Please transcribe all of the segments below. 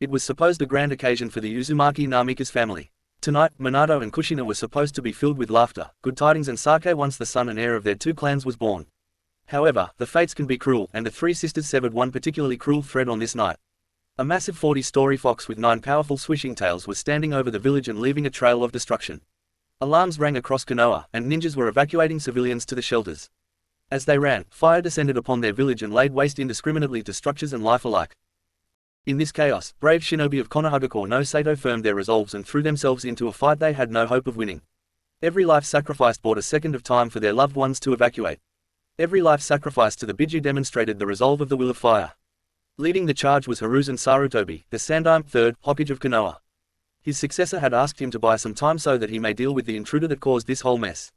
It was supposed a grand occasion for the Uzumaki Namika's family. Tonight, Minato and Kushina were supposed to be filled with laughter, good tidings and sake once the son and heir of their two clans was born. However, the fates can be cruel, and the three sisters severed one particularly cruel thread on this night. A massive 40-story fox with 9 powerful swishing tails was standing over the village and leaving a trail of destruction. Alarms rang across Konoha, and ninjas were evacuating civilians to the shelters. As they ran, fire descended upon their village and laid waste indiscriminately to structures and life alike. In this chaos, brave shinobi of Konohagakure no Sato firmed their resolves and threw themselves into a fight they had no hope of winning. Every life sacrificed bought a second of time for their loved ones to evacuate. Every life sacrificed to the biju demonstrated the resolve of the will of fire. Leading the charge was Hiruzen Sarutobi, the Sandaime III Hokage of Konoha. His successor had asked him to buy some time so that he may deal with the intruder that caused this whole mess.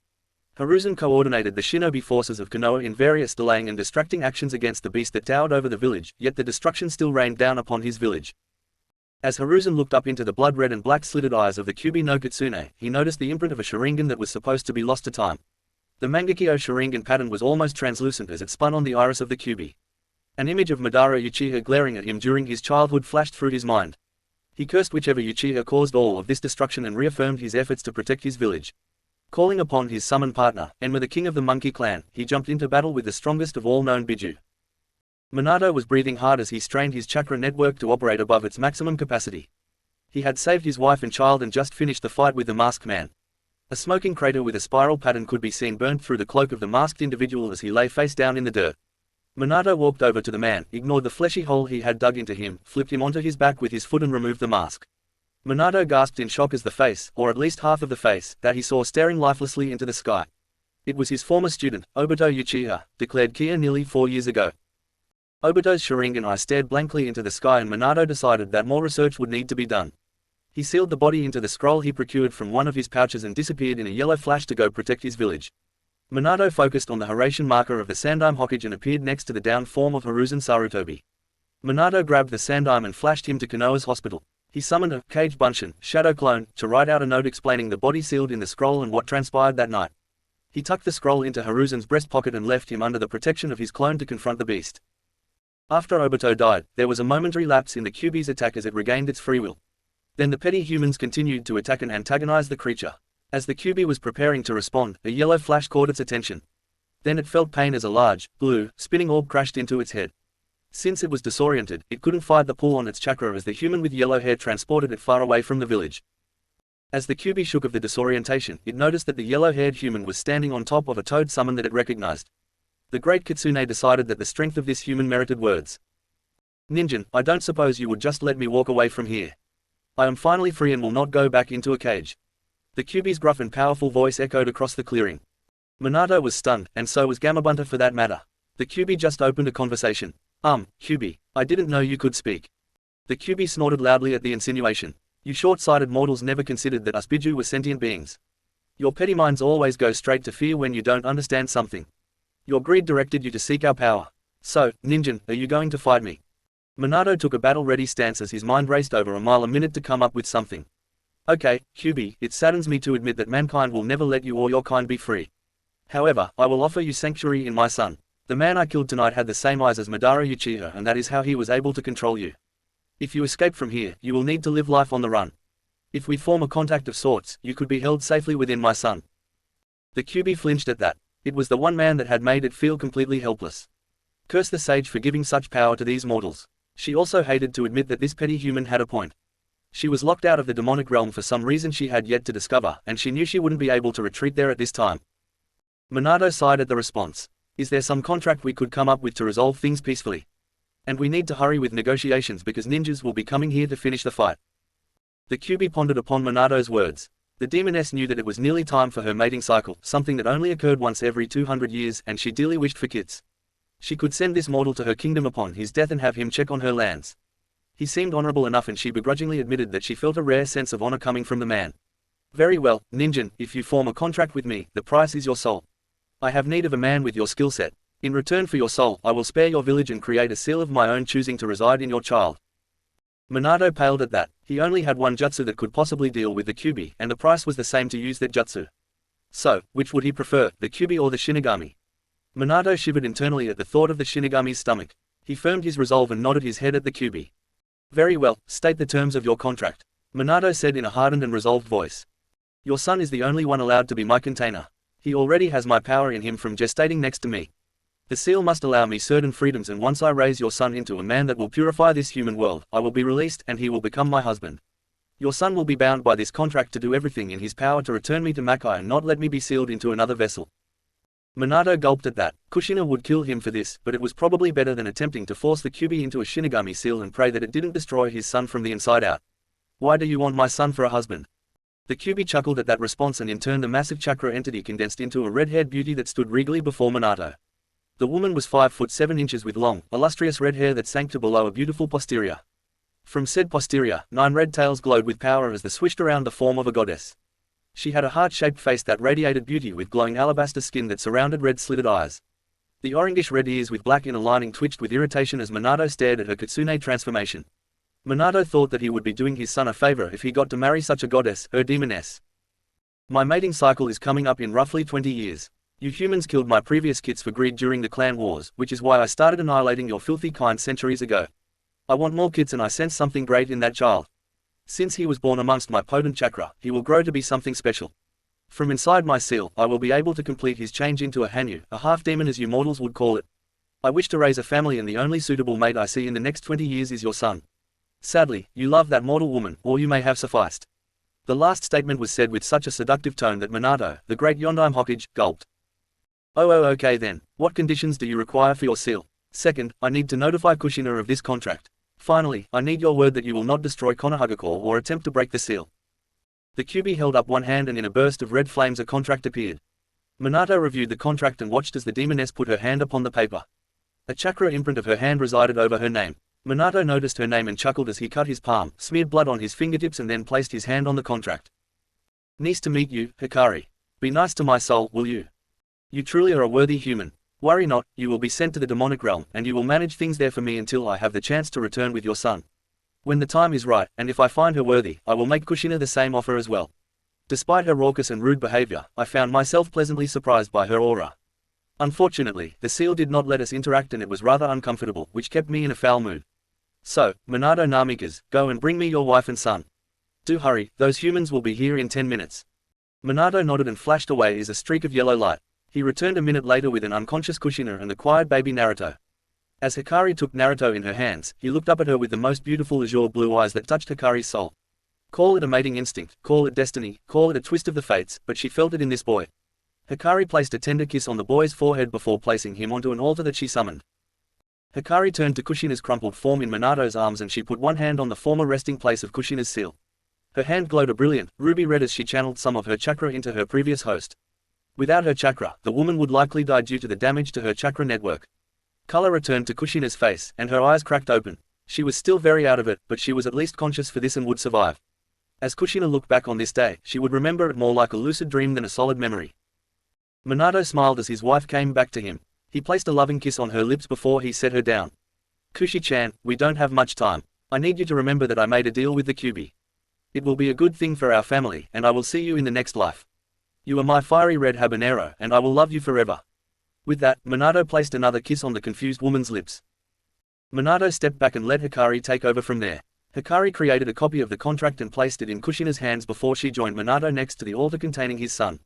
Hiruzen coordinated the shinobi forces of Konoha in various delaying and distracting actions against the beast that towered over the village, yet the destruction still rained down upon his village. As Hiruzen looked up into the blood-red and black-slitted eyes of the Kyuubi no Kitsune, he noticed the imprint of a Sharingan that was supposed to be lost to time. The Mangekyo Sharingan pattern was almost translucent as it spun on the iris of the Kyuubi. An image of Madara Uchiha glaring at him during his childhood flashed through his mind. He cursed whichever Uchiha caused all of this destruction and reaffirmed his efforts to protect his village. Calling upon his summoned partner, Enma the king of the Monkey Clan, he jumped into battle with the strongest of all known biju. Minato was breathing hard as he strained his chakra network to operate above its maximum capacity. He had saved his wife and child and just finished the fight with the masked man. A smoking crater with a spiral pattern could be seen burned through the cloak of the masked individual as he lay face down in the dirt. Minato walked over to the man, ignored the fleshy hole he had dug into him, flipped him onto his back with his foot and removed the mask. Minato gasped in shock as the face, or at least half of the face, that he saw staring lifelessly into the sky. It was his former student, Obito Uchiha, declared Kia nearly 4 years ago. Obito's Sharingan eye stared blankly into the sky and Minato decided that more research would need to be done. He sealed the body into the scroll he procured from one of his pouches and disappeared in a yellow flash to go protect his village. Minato focused on the Hiraishin marker of the Sandaime Hokage and appeared next to the downed form of Hiruzen Sarutobi. Minato grabbed the Sandaime and flashed him to Konoha's hospital. He summoned a Cage Bunshin, shadow clone, to write out a note explaining the body sealed in the scroll and what transpired that night. He tucked the scroll into Hiruzen's breast pocket and left him under the protection of his clone to confront the beast. After Obito died, there was a momentary lapse in the Kyuubi's attack as it regained its free will. Then the petty humans continued to attack and antagonize the creature. As the Kyuubi was preparing to respond, a yellow flash caught its attention. Then it felt pain as a large, blue, spinning orb crashed into its head. Since it was disoriented, it couldn't fight the pull on its chakra as the human with yellow hair transported it far away from the village. As the Kyuubi shook of the disorientation, it noticed that the yellow-haired human was standing on top of a toad summon that it recognized. The great Kitsune decided that the strength of this human merited words. "Ninjin, I don't suppose you would just let me walk away from here. I am finally free and will not go back into a cage." The Kyuubi's gruff and powerful voice echoed across the clearing. Minato was stunned, and so was Gamabunta for that matter. The Kyuubi just opened a conversation. Kyuubi, I didn't know you could speak." The Kyuubi snorted loudly at the insinuation. "You short-sighted mortals never considered that us biju were sentient beings. Your petty minds always go straight to fear when you don't understand something. Your greed directed you to seek our power. So, Ninjin, are you going to fight me?" Minato took a battle-ready stance as his mind raced over a mile a minute to come up with something. "Okay, Kyuubi, it saddens me to admit that mankind will never let you or your kind be free. However, I will offer you sanctuary in my son. The man I killed tonight had the same eyes as Madara Uchiha, and that is how he was able to control you. If you escape from here, you will need to live life on the run. If we form a contact of sorts, you could be held safely within my son." The Kyuubi flinched at that. It was the one man that had made it feel completely helpless. Curse the sage for giving such power to these mortals. She also hated to admit that this petty human had a point. She was locked out of the demonic realm for some reason she had yet to discover, and she knew she wouldn't be able to retreat there at this time. Minato sighed at the response. "Is there some contract we could come up with to resolve things peacefully? And we need to hurry with negotiations because ninjas will be coming here to finish the fight." The Kyuubi pondered upon Minato's words. The demoness knew that it was nearly time for her mating cycle, something that only occurred once every 200 years, and she dearly wished for kids. She could send this mortal to her kingdom upon his death and have him check on her lands. He seemed honorable enough, and she begrudgingly admitted that she felt a rare sense of honor coming from the man. "Very well, Ninjin, if you form a contract with me, the price is your soul. I have need of a man with your skill set. In return for your soul, I will spare your village and create a seal of my own choosing to reside in your child." Minato paled at that. He only had one jutsu that could possibly deal with the Kyuubi, and the price was the same to use that jutsu. So, which would he prefer, the Kyuubi or the Shinigami? Minato shivered internally at the thought of the Shinigami's stomach. He firmed his resolve and nodded his head at the Kyuubi. Very well, state the terms of your contract, Minato said in a hardened and resolved voice. Your son is the only one allowed to be my container. He already has my power in him from gestating next to me. The seal must allow me certain freedoms, and once I raise your son into a man that will purify this human world, I will be released and he will become my husband. Your son will be bound by this contract to do everything in his power to return me to Makai and not let me be sealed into another vessel. Minato gulped at that. Kushina would kill him for this, but it was probably better than attempting to force the Kyuubi into a Shinigami seal and pray that it didn't destroy his son from the inside out. Why do you want my son for a husband? The Kyuubi chuckled at that response, and in turn the massive chakra entity condensed into a red-haired beauty that stood regally before Minato. The woman was 5 foot 7 inches with long, illustrious red hair that sank to below a beautiful posterior. From said posterior, 9 red tails glowed with power as they swished around the form of a goddess. She had a heart-shaped face that radiated beauty with glowing alabaster skin that surrounded red-slitted eyes. The orangish red ears with black inner lining twitched with irritation as Minato stared at her kitsune transformation. Minato thought that he would be doing his son a favor if he got to marry such a goddess, her demoness. My mating cycle is coming up in roughly 20 years. You humans killed my previous kits for greed during the clan wars, which is why I started annihilating your filthy kind centuries ago. I want more kits, and I sense something great in that child. Since he was born amongst my potent chakra, he will grow to be something special. From inside my seal, I will be able to complete his change into a hanyu, a half-demon as you mortals would call it. I wish to raise a family, and the only suitable mate I see in the next 20 years is your son. Sadly, you love that mortal woman, or you may have sufficed. The last statement was said with such a seductive tone that Minato, the great Yondaime Hokage, gulped. Oh, okay then, what conditions do you require for your seal? Second, I need to notify Kushina of this contract. Finally, I need your word that you will not destroy Konohagakure or attempt to break the seal. The Kyuubi held up one hand, and in a burst of red flames a contract appeared. Minato reviewed the contract and watched as the demoness put her hand upon the paper. A chakra imprint of her hand resided over her name. Minato noticed her name and chuckled as he cut his palm, smeared blood on his fingertips, and then placed his hand on the contract. Nice to meet you, Hikari. Be nice to my soul, will you? You truly are a worthy human. Worry not, you will be sent to the demonic realm, and you will manage things there for me until I have the chance to return with your son. When the time is right, and if I find her worthy, I will make Kushina the same offer as well. Despite her raucous and rude behavior, I found myself pleasantly surprised by her aura. Unfortunately, the seal did not let us interact, and it was rather uncomfortable, which kept me in a foul mood. So, Minato Namikas, go and bring me your wife and son. Do hurry, those humans will be here in 10 minutes. Minato nodded and flashed away as a streak of yellow light. He returned a minute later with an unconscious Kushina and the quiet baby Naruto. As Hikari took Naruto in her hands, he looked up at her with the most beautiful azure blue eyes that touched Hikari's soul. Call it a mating instinct, call it destiny, call it a twist of the fates, but she felt it in this boy. Hikari placed a tender kiss on the boy's forehead before placing him onto an altar that she summoned. Hikari turned to Kushina's crumpled form in Minato's arms, and she put one hand on the former resting place of Kushina's seal. Her hand glowed a brilliant, ruby red as she channeled some of her chakra into her previous host. Without her chakra, the woman would likely die due to the damage to her chakra network. Color returned to Kushina's face, and her eyes cracked open. She was still very out of it, but she was at least conscious for this and would survive. As Kushina looked back on this day, she would remember it more like a lucid dream than a solid memory. Minato smiled as his wife came back to him. He placed a loving kiss on her lips before he set her down. Kushi-chan, we don't have much time. I need you to remember that I made a deal with the Kyuubi. It will be a good thing for our family, and I will see you in the next life. You are my fiery red habanero, and I will love you forever. With that, Minato placed another kiss on the confused woman's lips. Minato stepped back and let Hikari take over from there. Hikari created a copy of the contract and placed it in Kushina's hands before she joined Minato next to the altar containing his son.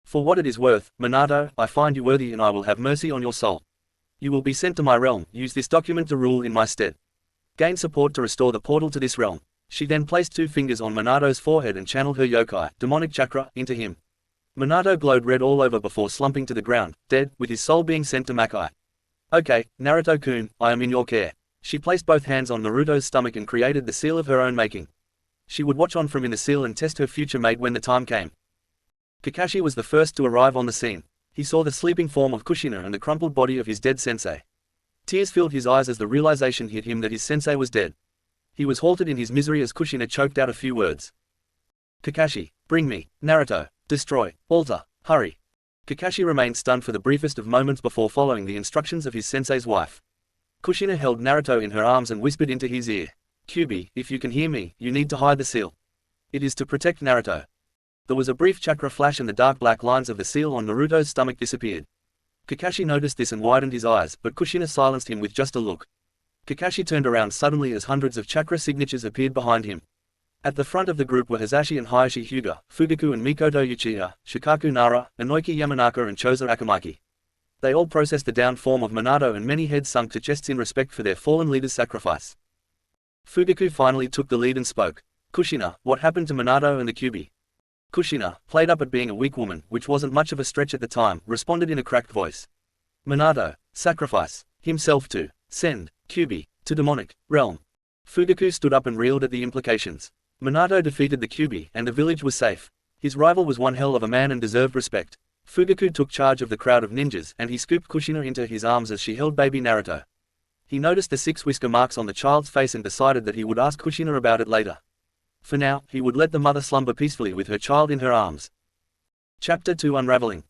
For what it is worth, Minato, I find you worthy, and I will have mercy on your soul. You will be sent to my realm. Use this document to rule in my stead. Gain support to restore the portal to this realm. She then placed 2 fingers on Minato's forehead and channeled her yokai, demonic chakra, into him. Minato glowed red all over before slumping to the ground, dead, with his soul being sent to Makai. Okay, Naruto-kun, I am in your care. She placed both hands on Naruto's stomach and created the seal of her own making. She would watch on from in the seal and test her future mate when the time came. Kakashi was the first to arrive on the scene. He saw the sleeping form of Kushina and the crumpled body of his dead sensei. Tears filled his eyes as the realization hit him that his sensei was dead. He was halted in his misery as Kushina choked out a few words. Kakashi, bring me, Naruto. Destroy, alter, hurry. Kakashi remained stunned for the briefest of moments before following the instructions of his sensei's wife. Kushina held Naruto in her arms and whispered into his ear. Kyuubi, if you can hear me, you need to hide the seal. It is to protect Naruto. There was a brief chakra flash and the dark black lines of the seal on Naruto's stomach disappeared. Kakashi noticed this and widened his eyes, but Kushina silenced him with just a look. Kakashi turned around suddenly as hundreds of chakra signatures appeared behind him. At the front of the group were Hasashi and Hayashi Hyuga, Fugaku and Mikoto Uchiha, Shikaku Nara, Inoki Yamanaka and Chozo Akamaki. They all processed the downed form of Minato and many heads sunk to chests in respect for their fallen leader's sacrifice. Fugaku finally took the lead and spoke. Kushina, what happened to Minato and the Kyuubi? Kushina, played up at being a weak woman, which wasn't much of a stretch at the time, responded in a cracked voice. Minato, sacrifice himself to send Kyuubi to demonic realm. Fugaku stood up and reeled at the implications. Minato defeated the Kyuubi, and the village was safe. His rival was one hell of a man and deserved respect. Fugaku took charge of the crowd of ninjas, and he scooped Kushina into his arms as she held baby Naruto. He noticed the 6 whisker marks on the child's face and decided that he would ask Kushina about it later. For now, he would let the mother slumber peacefully with her child in her arms. Chapter 2 Unraveling.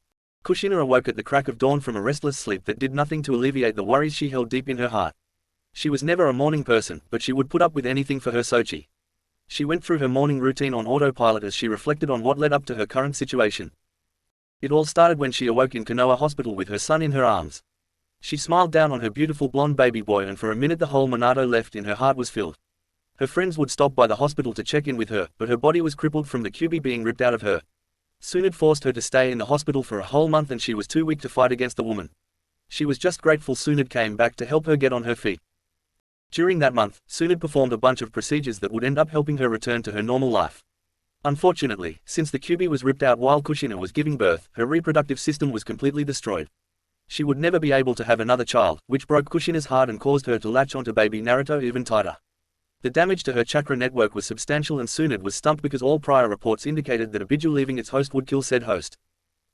Kushina awoke at the crack of dawn from a restless sleep that did nothing to alleviate the worries she held deep in her heart. She was never a morning person, but she would put up with anything for her Sochi. She went through her morning routine on autopilot as she reflected on what led up to her current situation. It all started when she awoke in Konoha hospital with her son in her arms. She smiled down on her beautiful blonde baby boy, and for a minute the hole Minato left in her heart was filled. Her friends would stop by the hospital to check in with her, but her body was crippled from the Kyuubi being ripped out of her. Tsunade forced her to stay in the hospital for a whole month and she was too weak to fight against the woman. She was just grateful Tsunade came back to help her get on her feet. During that month, Tsunade performed a bunch of procedures that would end up helping her return to her normal life. Unfortunately, since the Kyuubi was ripped out while Kushina was giving birth, her reproductive system was completely destroyed. She would never be able to have another child, which broke Kushina's heart and caused her to latch onto baby Naruto even tighter. The damage to her chakra network was substantial and Tsunade was stumped because all prior reports indicated that a Biju leaving its host would kill said host.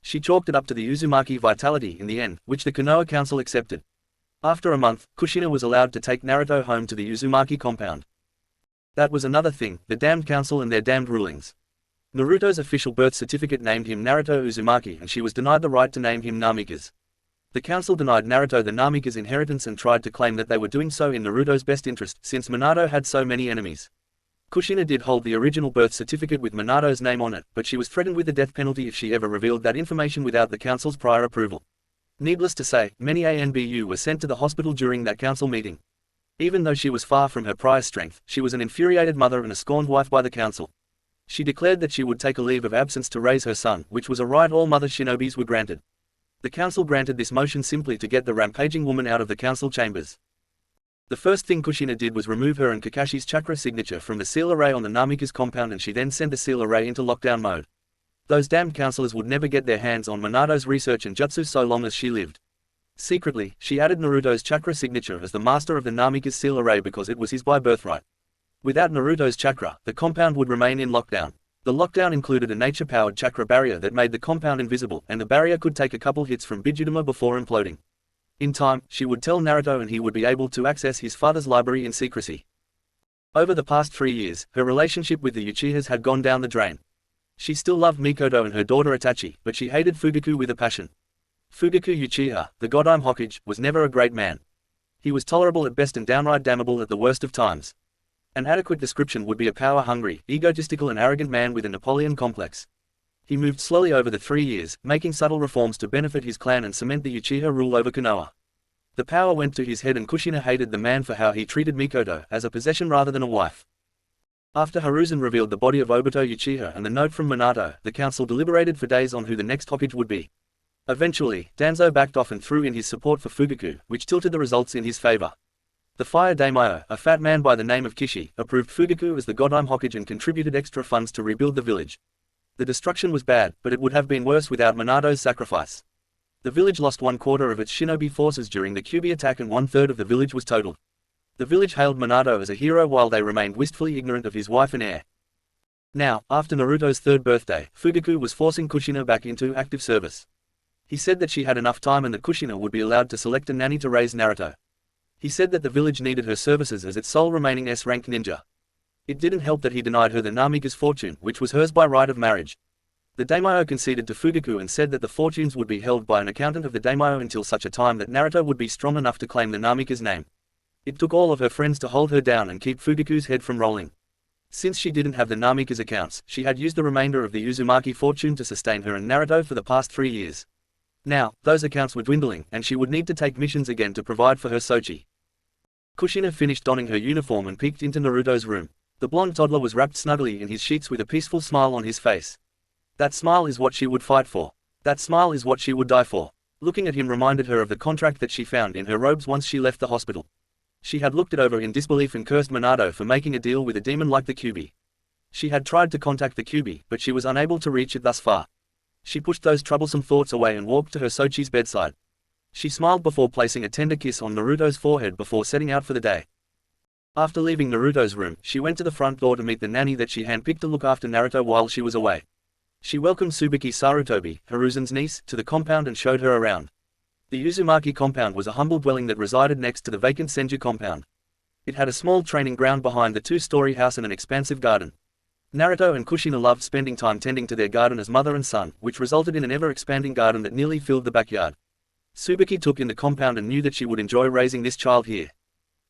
She chalked it up to the Uzumaki vitality in the end, which the Konoha council accepted. After a month, Kushina was allowed to take Naruto home to the Uzumaki compound. That was another thing, the damned council and their damned rulings. Naruto's official birth certificate named him Naruto Uzumaki and she was denied the right to name him Namikaze. The council denied Naruto the Namikaze inheritance and tried to claim that they were doing so in Naruto's best interest since Minato had so many enemies. Kushina did hold the original birth certificate with Minato's name on it, but she was threatened with the death penalty if she ever revealed that information without the council's prior approval. Needless to say, many ANBU were sent to the hospital during that council meeting. Even though she was far from her prior strength, she was an infuriated mother and a scorned wife by the council. She declared that she would take a leave of absence to raise her son, which was a right all mother shinobis were granted. The council granted this motion simply to get the rampaging woman out of the council chambers. The first thing Kushina did was remove her and Kakashi's chakra signature from the seal array on the Namikaze compound, and she then sent the seal array into lockdown mode. Those damned counselors would never get their hands on Minato's research and jutsu so long as she lived. Secretly, she added Naruto's chakra signature as the master of the Namikaze seal array because it was his by birthright. Without Naruto's chakra, the compound would remain in lockdown. The lockdown included a nature-powered chakra barrier that made the compound invisible, and the barrier could take a couple hits from Bijudama before imploding. In time, she would tell Naruto and he would be able to access his father's library in secrecy. Over the past 3 years, her relationship with the Uchihas had gone down the drain. She still loved Mikoto and her daughter Itachi, but she hated Fugaku with a passion. Fugaku Uchiha, the Godime Hokage, was never a great man. He was tolerable at best and downright damnable at the worst of times. An adequate description would be a power-hungry, egotistical and arrogant man with a Napoleon complex. He moved slowly over the 3 years, making subtle reforms to benefit his clan and cement the Uchiha rule over Konoha. The power went to his head and Kushina hated the man for how he treated Mikoto, as a possession rather than a wife. After Hiruzen revealed the body of Obito Uchiha and the note from Minato, the council deliberated for days on who the next Hokage would be. Eventually, Danzo backed off and threw in his support for Fugaku, which tilted the results in his favor. The Fire Daimyo, a fat man by the name of Kishi, approved Fugaku as the Godime Hokage and contributed extra funds to rebuild the village. The destruction was bad, but it would have been worse without Minato's sacrifice. The village lost 1/4 of its shinobi forces during the Kyuubi attack and 1/3 of the village was totaled. The village hailed Minato as a hero while they remained wistfully ignorant of his wife and heir. Now, after Naruto's 3rd birthday, Fugaku was forcing Kushina back into active service. He said that she had enough time and that Kushina would be allowed to select a nanny to raise Naruto. He said that the village needed her services as its sole remaining S-rank ninja. It didn't help that he denied her the Namikaze fortune, which was hers by right of marriage. The daimyo conceded to Fugaku and said that the fortunes would be held by an accountant of the daimyo until such a time that Naruto would be strong enough to claim the Namikaze name. It took all of her friends to hold her down and keep Fugaku's head from rolling. Since she didn't have the Namikaze accounts, she had used the remainder of the Uzumaki fortune to sustain her and Naruto for the past 3 years. Now, those accounts were dwindling, and she would need to take missions again to provide for her Sochi. Kushina finished donning her uniform and peeked into Naruto's room. The blonde toddler was wrapped snugly in his sheets with a peaceful smile on his face. That smile is what she would fight for. That smile is what she would die for. Looking at him reminded her of the contract that she found in her robes once she left the hospital. She had looked it over in disbelief and cursed Minato for making a deal with a demon like the Kyuubi. She had tried to contact the Kyuubi, but she was unable to reach it thus far. She pushed those troublesome thoughts away and walked to her Sochi's bedside. She smiled before placing a tender kiss on Naruto's forehead before setting out for the day. After leaving Naruto's room, she went to the front door to meet the nanny that she handpicked to look after Naruto while she was away. She welcomed Tsubaki Sarutobi, Hiruzen's niece, to the compound and showed her around. The Uzumaki compound was a humble dwelling that resided next to the vacant Senju compound. It had a small training ground behind the two-story house and an expansive garden. Naruto and Kushina loved spending time tending to their garden as mother and son, which resulted in an ever-expanding garden that nearly filled the backyard. Tsubaki took in the compound and knew that she would enjoy raising this child here.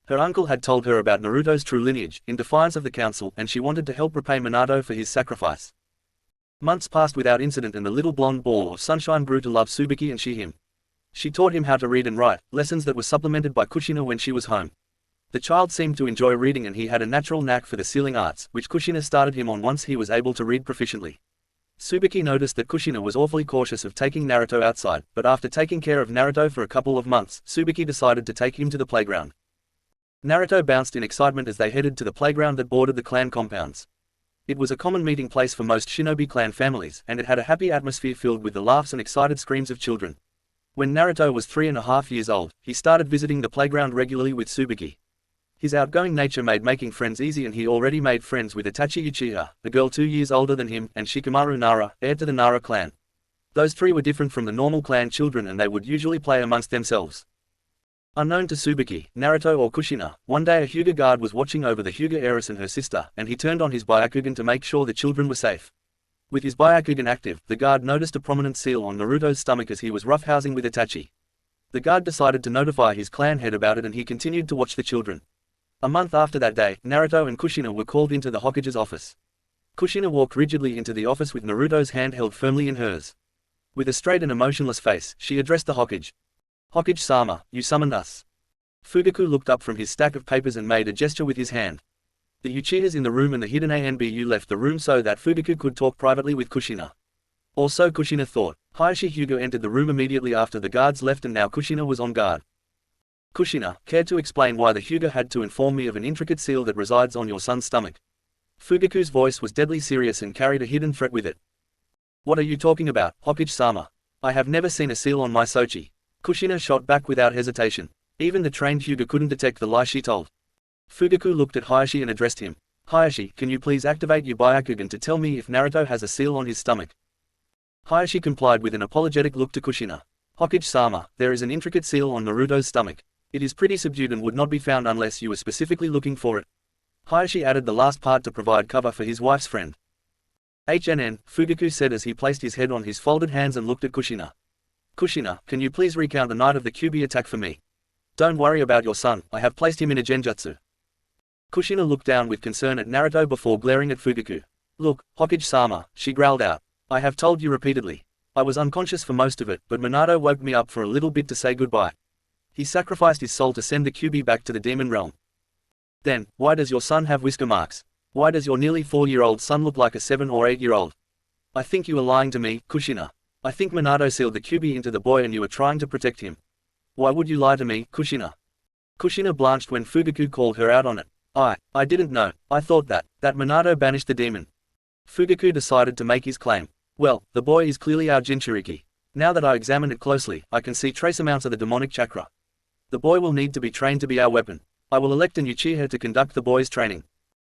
Her uncle had told her about Naruto's true lineage, in defiance of the council, and she wanted to help repay Minato for his sacrifice. Months passed without incident and the little blonde ball of sunshine grew to love Tsubaki and she him. She taught him how to read and write, lessons that were supplemented by Kushina when she was home. The child seemed to enjoy reading and he had a natural knack for the sealing arts, which Kushina started him on once he was able to read proficiently. Tsubaki noticed that Kushina was awfully cautious of taking Naruto outside, but after taking care of Naruto for a couple of months, Tsubaki decided to take him to the playground. Naruto bounced in excitement as they headed to the playground that bordered the clan compounds. It was a common meeting place for most shinobi clan families, and it had a happy atmosphere filled with the laughs and excited screams of children. When Naruto was 3.5 years old, he started visiting the playground regularly with Tsubaki. His outgoing nature made making friends easy and he already made friends with Itachi Uchiha, a girl 2 years older than him, and Shikamaru Nara, heir to the Nara clan. Those three were different from the normal clan children and they would usually play amongst themselves. Unknown to Tsubaki, Naruto or Kushina, one day a Hyuga guard was watching over the Hyuga heiress and her sister, and he turned on his Byakugan to make sure the children were safe. With his Byakugan active, the guard noticed a prominent seal on Naruto's stomach as he was roughhousing with Itachi. The guard decided to notify his clan head about it and he continued to watch the children. A month after that day, Naruto and Kushina were called into the Hokage's office. Kushina walked rigidly into the office with Naruto's hand held firmly in hers. With a straight and emotionless face, she addressed the Hokage. "Hokage-sama, you summoned us." Fugaku looked up from his stack of papers and made a gesture with his hand. The Uchihas in the room and the hidden Anbu left the room so that Fugaku could talk privately with Kushina. Or so Kushina thought. Hayashi Hyuga entered the room immediately after the guards left and now Kushina was on guard. "Kushina, care to explain why the Hyuga had to inform me of an intricate seal that resides on your son's stomach?" Fugaku's voice was deadly serious and carried a hidden threat with it. "What are you talking about, Hokage-sama? I have never seen a seal on my Sochi." Kushina shot back without hesitation. Even the trained Hyuga couldn't detect the lie she told. Fugaku looked at Hayashi and addressed him. "Hayashi, can you please activate your Byakugan to tell me if Naruto has a seal on his stomach?" Hayashi complied with an apologetic look to Kushina. "Hokage-sama, there is an intricate seal on Naruto's stomach. It is pretty subdued and would not be found unless you were specifically looking for it." Hayashi added the last part to provide cover for his wife's friend. Fugaku said as he placed his head on his folded hands and looked at Kushina. "Kushina, can you please recount the night of the Kyuubi attack for me? Don't worry about your son, I have placed him in a genjutsu." Kushina looked down with concern at Naruto before glaring at Fugaku. "Look, Hokage-sama," she growled out. "I have told you repeatedly. I was unconscious for most of it, but Minato woke me up for a little bit to say goodbye. He sacrificed his soul to send the Kyuubi back to the demon realm. Then, why does your son have whisker marks? Why does your nearly 4-year-old son look like a 7 or 8-year-old? I think you are lying to me, Kushina. I think Minato sealed the Kyuubi into the boy and you were trying to protect him. Why would you lie to me, Kushina?" Kushina blanched when Fugaku called her out on it. I didn't know. I thought that Minato banished the demon." Fugaku decided to make his claim. "Well, the boy is clearly our Jinchuriki. Now that I examined it closely, I can see trace amounts of the demonic chakra. The boy will need to be trained to be our weapon. I will elect an Uchiha to conduct the boy's training."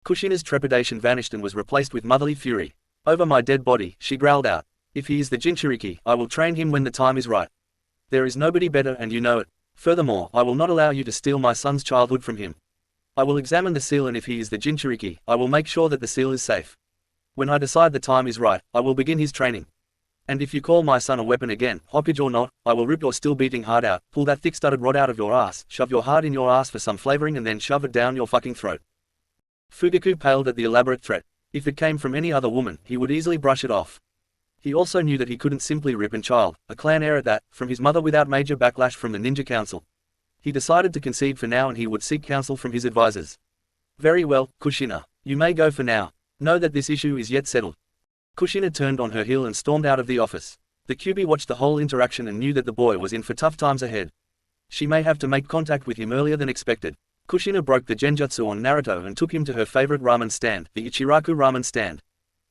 Kushina's trepidation vanished and was replaced with motherly fury. "Over my dead body," she growled out. "If he is the Jinchuriki, I will train him when the time is right. There is nobody better and you know it. Furthermore, I will not allow you to steal my son's childhood from him. I will examine the seal and if he is the Jinchuriki, I will make sure that the seal is safe. When I decide the time is right, I will begin his training. And if you call my son a weapon again, Hokage or not, I will rip your still beating heart out, pull that thick-studded rod out of your ass, shove your heart in your ass for some flavoring and then shove it down your fucking throat." Fugaku paled at the elaborate threat. If it came from any other woman, he would easily brush it off. He also knew that he couldn't simply rip a child, a clan heir at that, from his mother without major backlash from the Ninja Council. He decided to concede for now and he would seek counsel from his advisors. Very well, Kushina. You may go for now. Know that this issue is yet settled. Kushina turned on her heel and stormed out of the office. The QB watched the whole interaction and knew that the boy was in for tough times ahead. She may have to make contact with him earlier than expected. Kushina broke the genjutsu on Naruto and took him to her favorite ramen stand, the Ichiraku ramen stand.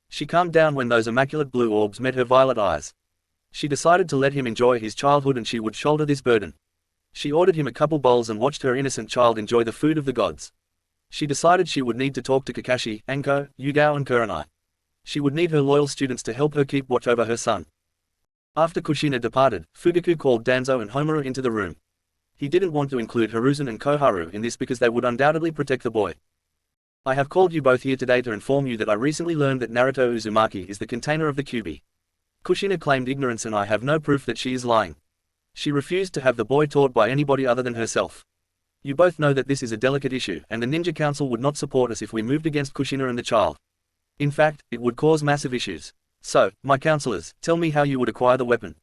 She calmed down when those immaculate blue orbs met her violet eyes. She decided to let him enjoy his childhood and she would shoulder this burden. She ordered him a couple bowls and watched her innocent child enjoy the food of the gods. She decided she would need to talk to Kakashi, Anko, Yugao and Kurenai. She would need her loyal students to help her keep watch over her son. After Kushina departed, Fugaku called Danzo and Homura into the room. He didn't want to include Hiruzen and Koharu in this because they would undoubtedly protect the boy. I have called you both here today to inform you that I recently learned that Naruto Uzumaki is the container of the QB. Kushina claimed ignorance and I have no proof that she is lying. She refused to have the boy taught by anybody other than herself. You both know that this is a delicate issue and the Ninja Council would not support us if we moved against Kushina and the child. In fact, it would cause massive issues. So, my counselors, tell me how you would acquire the weapon.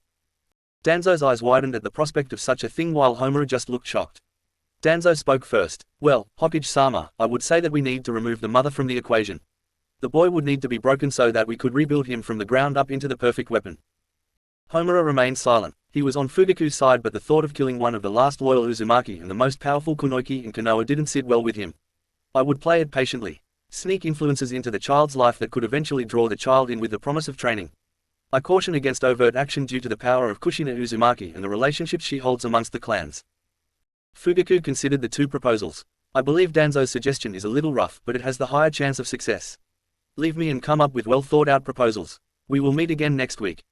Danzo's eyes widened at the prospect of such a thing while Homura just looked shocked. Danzo spoke first. Well, Hokage-sama, I would say that we need to remove the mother from the equation. The boy would need to be broken so that we could rebuild him from the ground up into the perfect weapon. Homura remained silent. He was on Fugaku's side but the thought of killing one of the last loyal Uzumaki and the most powerful kunoichi in Konoha didn't sit well with him. I would play it patiently. Sneak influences into the child's life that could eventually draw the child in with the promise of training. I caution against overt action due to the power of Kushina Uzumaki and the relationship she holds amongst the clans. Fugaku considered the two proposals. I believe Danzo's suggestion is a little rough but it has the higher chance of success. Leave me and come up with well thought out proposals. We will meet again next week.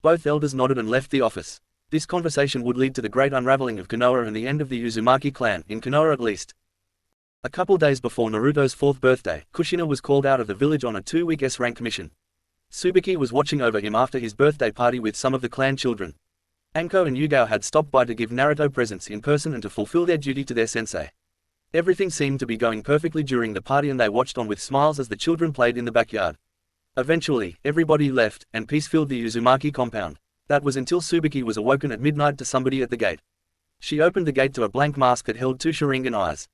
Both elders nodded and left the office. This conversation would lead to the great unraveling of Konoha and the end of the Uzumaki clan, in Konoha at least. A couple days before Naruto's 4th birthday, Kushina was called out of the village on a 2-week S-rank mission. Tsubaki was watching over him after his birthday party with some of the clan children. Anko and Yugao had stopped by to give Naruto presents in person and to fulfill their duty to their sensei. Everything seemed to be going perfectly during the party and they watched on with smiles as the children played in the backyard. Eventually, everybody left, and peace filled the Uzumaki compound. That was until Tsubaki was awoken at midnight to somebody at the gate. She opened the gate to a blank mask that held 2 Sharingan eyes.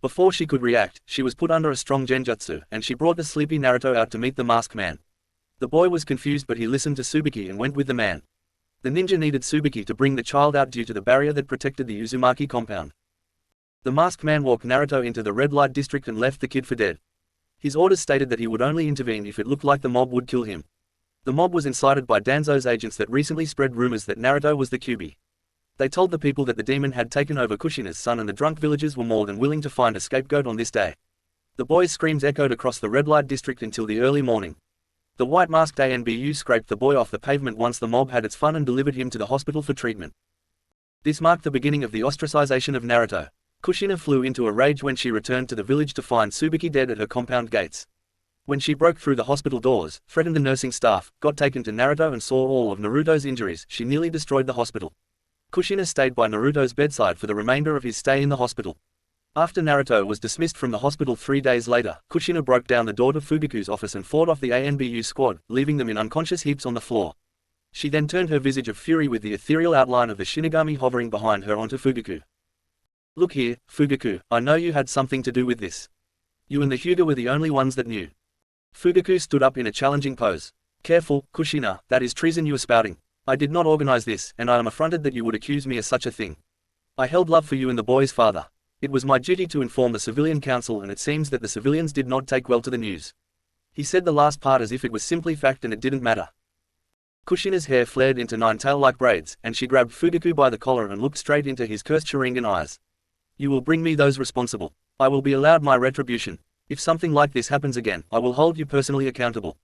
Before she could react, she was put under a strong genjutsu, and she brought the sleepy Naruto out to meet the masked man. The boy was confused but he listened to Tsubaki and went with the man. The ninja needed Tsubaki to bring the child out due to the barrier that protected the Uzumaki compound. The masked man walked Naruto into the red light district and left the kid for dead. His orders stated that he would only intervene if it looked like the mob would kill him. The mob was incited by Danzo's agents that recently spread rumors that Naruto was the QB. They told the people that the demon had taken over Kushina's son and the drunk villagers were more than willing to find a scapegoat on this day. The boy's screams echoed across the red light district until the early morning. The white-masked ANBU scraped the boy off the pavement once the mob had its fun and delivered him to the hospital for treatment. This marked the beginning of the ostracization of Naruto. Kushina flew into a rage when she returned to the village to find Tsubaki dead at her compound gates. When she broke through the hospital doors, threatened the nursing staff, got taken to Naruto and saw all of Naruto's injuries, she nearly destroyed the hospital. Kushina stayed by Naruto's bedside for the remainder of his stay in the hospital. After Naruto was dismissed from the hospital 3 days later, Kushina broke down the door to Fugaku's office and fought off the ANBU squad, leaving them in unconscious heaps on the floor. She then turned her visage of fury with the ethereal outline of the Shinigami hovering behind her onto Fugaku. Look here, Fugaku, I know you had something to do with this. You and the Hyuga were the only ones that knew. Fugaku stood up in a challenging pose. Careful, Kushina, that is treason you are spouting. I did not organize this, and I am affronted that you would accuse me of such a thing. I held love for you and the boy's father. It was my duty to inform the civilian council and it seems that the civilians did not take well to the news. He said the last part as if it was simply fact and it didn't matter. Kushina's hair flared into 9 tail-like braids, and she grabbed Fugaku by the collar and looked straight into his cursed Sharingan eyes. You will bring me those responsible. I will be allowed my retribution. If something like this happens again, I will hold you personally accountable.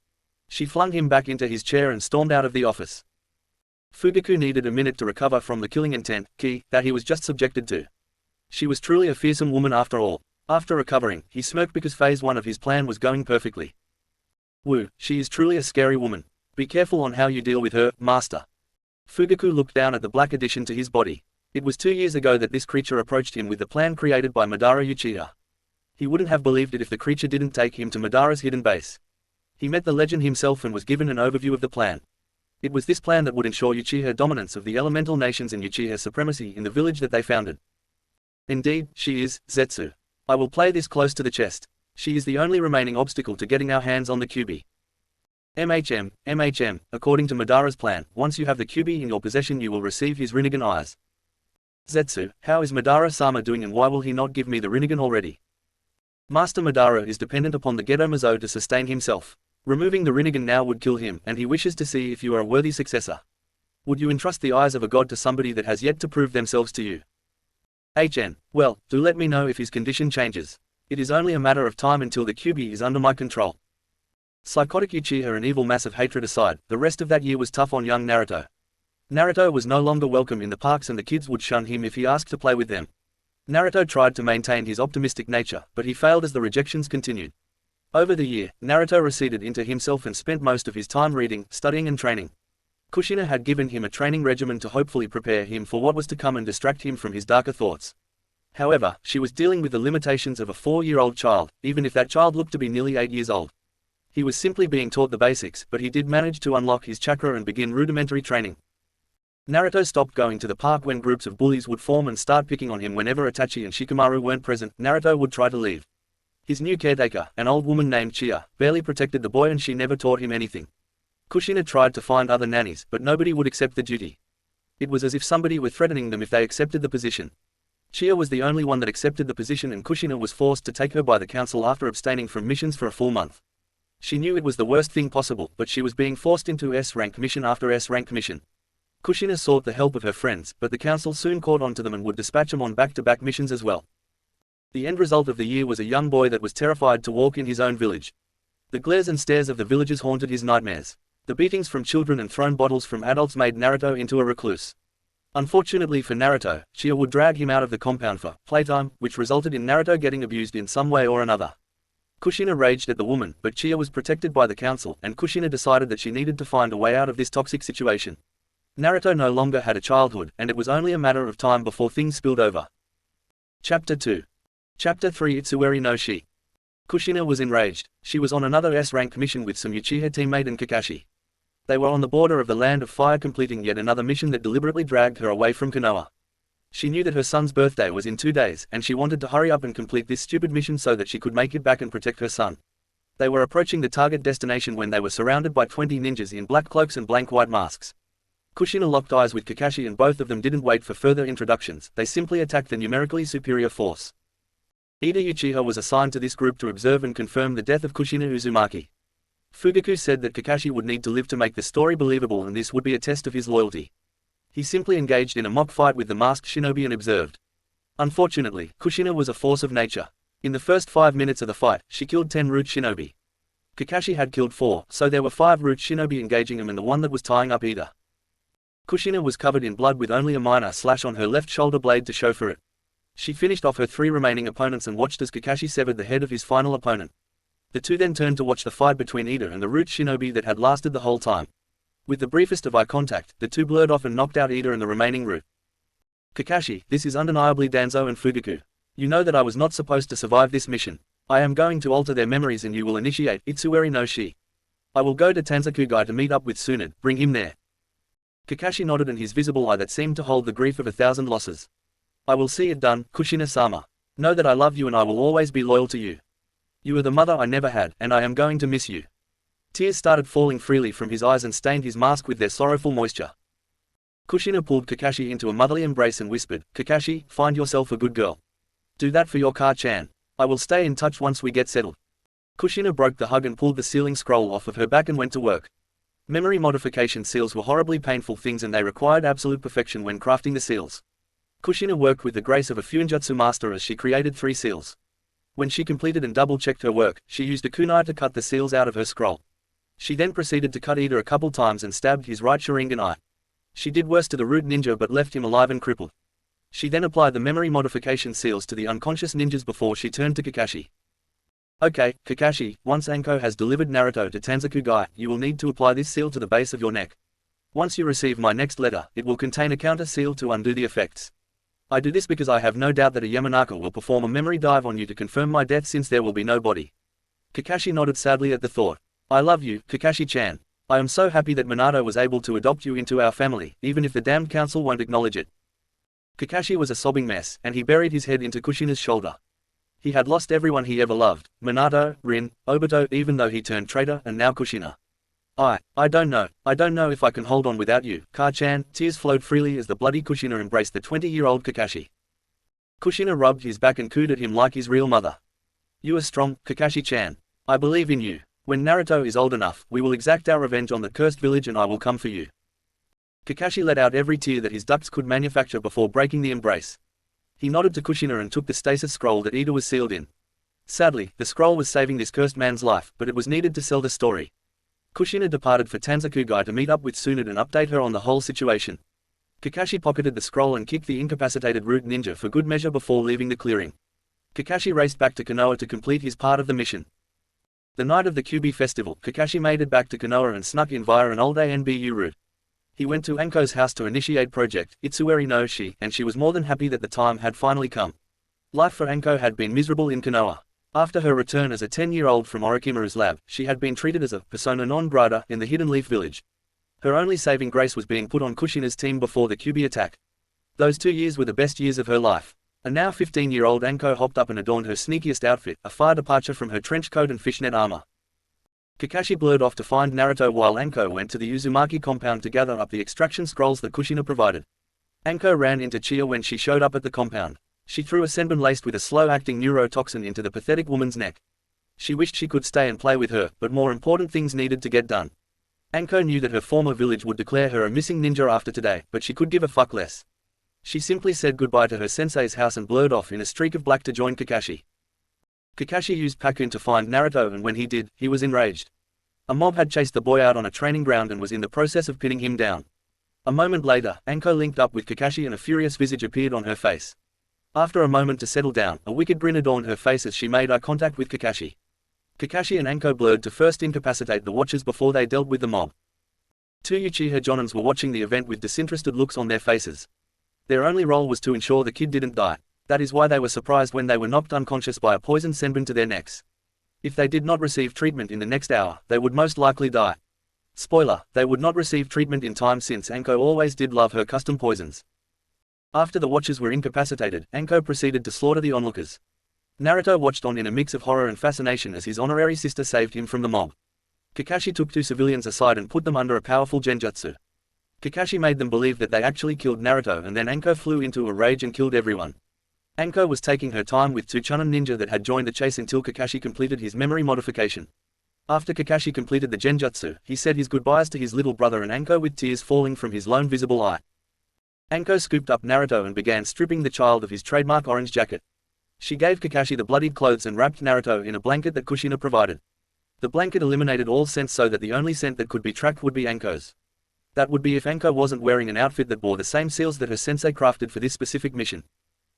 She flung him back into his chair and stormed out of the office. Fugaku needed a minute to recover from the killing intent, that he was just subjected to. She was truly a fearsome woman after all. After recovering, he smirked because phase 1 of his plan was going perfectly. Woo, she is truly a scary woman. Be careful on how you deal with her, master. Fugaku looked down at the black addition to his body. It was 2 years ago that this creature approached him with the plan created by Madara Uchiha. He wouldn't have believed it if the creature didn't take him to Madara's hidden base. He met the legend himself and was given an overview of the plan. It was this plan that would ensure Uchiha dominance of the elemental nations and Uchiha supremacy in the village that they founded. Indeed, she is, Zetsu. I will play this close to the chest. She is the only remaining obstacle to getting our hands on the Kyuubi. MHM, according to Madara's plan, once you have the Kyuubi in your possession you will receive his Rinnegan eyes. Zetsu, how is Madara-sama doing and why will he not give me the Rinnegan already? Master Madara is dependent upon the Gedo Mizo to sustain himself. Removing the Rinnegan now would kill him, and he wishes to see if you are a worthy successor. Would you entrust the eyes of a god to somebody that has yet to prove themselves to you? Well, do let me know if his condition changes. It is only a matter of time until the Kyuubi is under my control. Psychotic Uchiha and evil massive hatred aside, the rest of that year was tough on young Naruto. Naruto was no longer welcome in the parks and the kids would shun him if he asked to play with them. Naruto tried to maintain his optimistic nature, but he failed as the rejections continued. Over the year, Naruto receded into himself and spent most of his time reading, studying and training. Kushina had given him a training regimen to hopefully prepare him for what was to come and distract him from his darker thoughts. However, she was dealing with the limitations of a 4-year-old child, even if that child looked to be nearly 8 years old. He was simply being taught the basics, but he did manage to unlock his chakra and begin rudimentary training. Naruto stopped going to the park when groups of bullies would form and start picking on him whenever Itachi and Shikamaru weren't present. Naruto would try to leave. His new caretaker, an old woman named Chia, barely protected the boy and she never taught him anything. Kushina tried to find other nannies, but nobody would accept the duty. It was as if somebody were threatening them if they accepted the position. Chia was the only one that accepted the position and Kushina was forced to take her by the council after abstaining from missions for a full month. She knew it was the worst thing possible, but she was being forced into S-rank mission after S-rank mission. Kushina sought the help of her friends, but the council soon caught on to them and would dispatch them on back-to-back missions as well. The end result of the year was a young boy that was terrified to walk in his own village. The glares and stares of the villagers haunted his nightmares. The beatings from children and thrown bottles from adults made Naruto into a recluse. Unfortunately for Naruto, Chia would drag him out of the compound for playtime, which resulted in Naruto getting abused in some way or another. Kushina raged at the woman, but Chia was protected by the council, and Kushina decided that she needed to find a way out of this toxic situation. Naruto no longer had a childhood, and it was only a matter of time before things spilled over. Chapter 2. Chapter 3 Itsuweri no Shi. Kushina was enraged. She was on another S-rank mission with some Uchiha teammate and Kakashi. They were on the border of the Land of Fire completing yet another mission that deliberately dragged her away from Konoha. She knew that her son's birthday was in 2 days, and she wanted to hurry up and complete this stupid mission so that she could make it back and protect her son. They were approaching the target destination when they were surrounded by 20 ninjas in black cloaks and blank white masks. Kushina locked eyes with Kakashi and both of them didn't wait for further introductions, they simply attacked the numerically superior force. Ida Uchiha was assigned to this group to observe and confirm the death of Kushina Uzumaki. Fugaku said that Kakashi would need to live to make the story believable and this would be a test of his loyalty. He simply engaged in a mock fight with the masked shinobi and observed. Unfortunately, Kushina was a force of nature. In the first 5 minutes of the fight, she killed 10 root shinobi. Kakashi had killed 4, so there were 5 root shinobi engaging him and the one that was tying up Ida. Kushina was covered in blood with only a minor slash on her left shoulder blade to show for it. She finished off her 3 remaining opponents and watched as Kakashi severed the head of his final opponent. The two then turned to watch the fight between Ida and the root shinobi that had lasted the whole time. With the briefest of eye contact, the two blurred off and knocked out Ida and the remaining root. Kakashi, this is undeniably Danzo and Fugaku. You know that I was not supposed to survive this mission. I am going to alter their memories and you will initiate Itsuweri no Shi. I will go to Tanzakugai to meet up with Tsunade, bring him there. Kakashi nodded and his visible eye that seemed to hold the grief of 1,000 losses. I will see it done, Kushina-sama. Know that I love you and I will always be loyal to you. You are the mother I never had, and I am going to miss you. Tears started falling freely from his eyes and stained his mask with their sorrowful moisture. Kushina pulled Kakashi into a motherly embrace and whispered, Kakashi, find yourself a good girl. Do that for your Ka-chan. I will stay in touch once we get settled. Kushina broke the hug and pulled the sealing scroll off of her back and went to work. Memory modification seals were horribly painful things and they required absolute perfection when crafting the seals. Kushina worked with the grace of a Funjutsu master as she created 3 seals. When she completed and double-checked her work, she used a kunai to cut the seals out of her scroll. She then proceeded to cut Ida a couple times and stabbed his right Sharingan eye. She did worse to the root ninja but left him alive and crippled. She then applied the memory modification seals to the unconscious ninjas before she turned to Kakashi. Okay, Kakashi, once Anko has delivered Naruto to Tanzakugai, you will need to apply this seal to the base of your neck. Once you receive my next letter, it will contain a counter seal to undo the effects. I do this because I have no doubt that a Yamanaka will perform a memory dive on you to confirm my death since there will be no body. Kakashi nodded sadly at the thought. I love you, Kakashi-chan. I am so happy that Minato was able to adopt you into our family, even if the damned council won't acknowledge it. Kakashi was a sobbing mess, and he buried his head into Kushina's shoulder. He had lost everyone he ever loved, Minato, Rin, Obito, even though he turned traitor, and now Kushina. I don't know if I can hold on without you, Ka-chan. Tears flowed freely as the bloody Kushina embraced the 20-year-old Kakashi. Kushina rubbed his back and cooed at him like his real mother. You are strong, Kakashi-chan. I believe in you. When Naruto is old enough, we will exact our revenge on the cursed village and I will come for you. Kakashi let out every tear that his ducts could manufacture before breaking the embrace. He nodded to Kushina and took the stasis scroll that Ida was sealed in. Sadly, the scroll was saving this cursed man's life, but it was needed to sell the story. Kushina departed for Tanzakugai to meet up with Tsunade and update her on the whole situation. Kakashi pocketed the scroll and kicked the incapacitated root ninja for good measure before leaving the clearing. Kakashi raced back to Konoha to complete his part of the mission. The night of the Kyuubi festival, Kakashi made it back to Konoha and snuck in via an old ANBU route. He went to Anko's house to initiate Project Itsueri no Shi, and she was more than happy that the time had finally come. Life for Anko had been miserable in Konoha. After her return as a 10-year-old from Orochimaru's lab, she had been treated as a persona non grata in the Hidden Leaf village. Her only saving grace was being put on Kushina's team before the Kyuubi attack. Those 2 years were the best years of her life. A now 15-year-old Anko hopped up and adorned her sneakiest outfit, a far departure from her trench coat and fishnet armor. Kakashi blurred off to find Naruto while Anko went to the Uzumaki compound to gather up the extraction scrolls that Kushina provided. Anko ran into Chia when she showed up at the compound. She threw a senbon laced with a slow-acting neurotoxin into the pathetic woman's neck. She wished she could stay and play with her, but more important things needed to get done. Anko knew that her former village would declare her a missing ninja after today, but she could give a fuck less. She simply said goodbye to her sensei's house and blurred off in a streak of black to join Kakashi. Kakashi used Pakun to find Naruto, and when he did, he was enraged. A mob had chased the boy out on a training ground and was in the process of pinning him down. A moment later, Anko linked up with Kakashi and a furious visage appeared on her face. After a moment to settle down, a wicked grin adorned her face as she made eye contact with Kakashi. Kakashi and Anko blurred to first incapacitate the watchers before they dealt with the mob. 2 Uchiha Jonins were watching the event with disinterested looks on their faces. Their only role was to ensure the kid didn't die. That is why they were surprised when they were knocked unconscious by a poisoned senbon to their necks. If they did not receive treatment in the next hour, they would most likely die. Spoiler, they would not receive treatment in time since Anko always did love her custom poisons. After the watchers were incapacitated, Anko proceeded to slaughter the onlookers. Naruto watched on in a mix of horror and fascination as his honorary sister saved him from the mob. Kakashi took 2 civilians aside and put them under a powerful genjutsu. Kakashi made them believe that they actually killed Naruto, and then Anko flew into a rage and killed everyone. Anko was taking her time with 2 Chunin ninja that had joined the chase until Kakashi completed his memory modification. After Kakashi completed the genjutsu, he said his goodbyes to his little brother and Anko with tears falling from his lone visible eye. Anko scooped up Naruto and began stripping the child of his trademark orange jacket. She gave Kakashi the bloodied clothes and wrapped Naruto in a blanket that Kushina provided. The blanket eliminated all scent so that the only scent that could be tracked would be Anko's. That would be if Anko wasn't wearing an outfit that bore the same seals that her sensei crafted for this specific mission.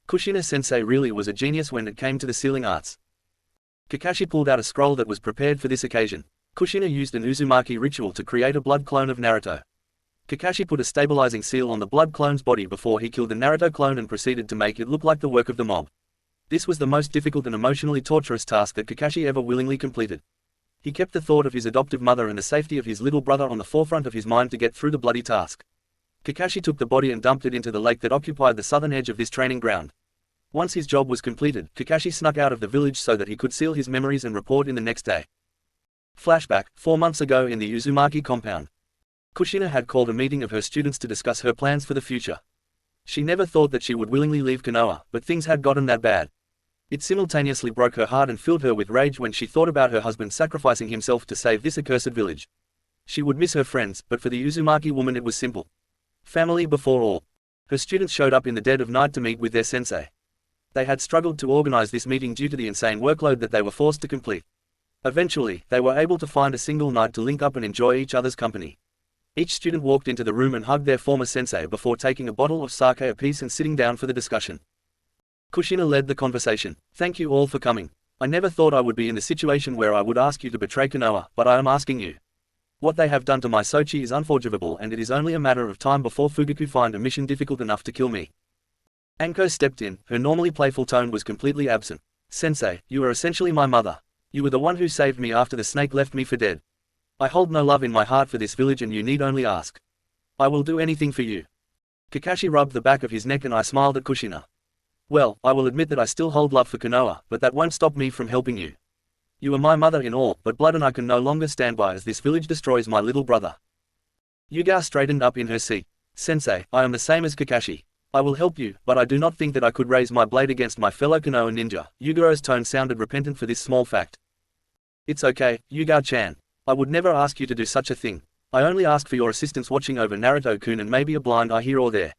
Kushina sensei really was a genius when it came to the sealing arts. Kakashi pulled out a scroll that was prepared for this occasion. Kushina used an Uzumaki ritual to create a blood clone of Naruto. Kakashi put a stabilizing seal on the blood clone's body before he killed the Naruto clone and proceeded to make it look like the work of the mob. This was the most difficult and emotionally torturous task that Kakashi ever willingly completed. He kept the thought of his adoptive mother and the safety of his little brother on the forefront of his mind to get through the bloody task. Kakashi took the body and dumped it into the lake that occupied the southern edge of this training ground. Once his job was completed, Kakashi snuck out of the village so that he could seal his memories and report in the next day. Flashback, 4 months ago in the Uzumaki compound. Kushina had called a meeting of her students to discuss her plans for the future. She never thought that she would willingly leave Konoha, but things had gotten that bad. It simultaneously broke her heart and filled her with rage when she thought about her husband sacrificing himself to save this accursed village. She would miss her friends, but for the Uzumaki woman it was simple. Family before all. Her students showed up in the dead of night to meet with their sensei. They had struggled to organize this meeting due to the insane workload that they were forced to complete. Eventually, they were able to find a single night to link up and enjoy each other's company. Each student walked into the room and hugged their former sensei before taking a bottle of sake apiece and sitting down for the discussion. Kushina led the conversation. Thank you all for coming. I never thought I would be in the situation where I would ask you to betray Konoha, but I am asking you. What they have done to my Sochi is unforgivable, and it is only a matter of time before Fugaku find a mission difficult enough to kill me. Anko stepped in. Her normally playful tone was completely absent. Sensei, you are essentially my mother. You were the one who saved me after the snake left me for dead. I hold no love in my heart for this village and you need only ask. I will do anything for you. Kakashi rubbed the back of his neck and I smiled at Kushina. Well, I will admit that I still hold love for Konoha, but that won't stop me from helping you. You are my mother-in-law, but blood and I can no longer stand by as this village destroys my little brother. Yuga straightened up in her seat. Sensei, I am the same as Kakashi. I will help you, but I do not think that I could raise my blade against my fellow Konoha ninja. Yuga's tone sounded repentant for this small fact. It's okay, Yuga-chan. I would never ask you to do such a thing. I only ask for your assistance watching over Naruto-kun and maybe a blind eye here or there.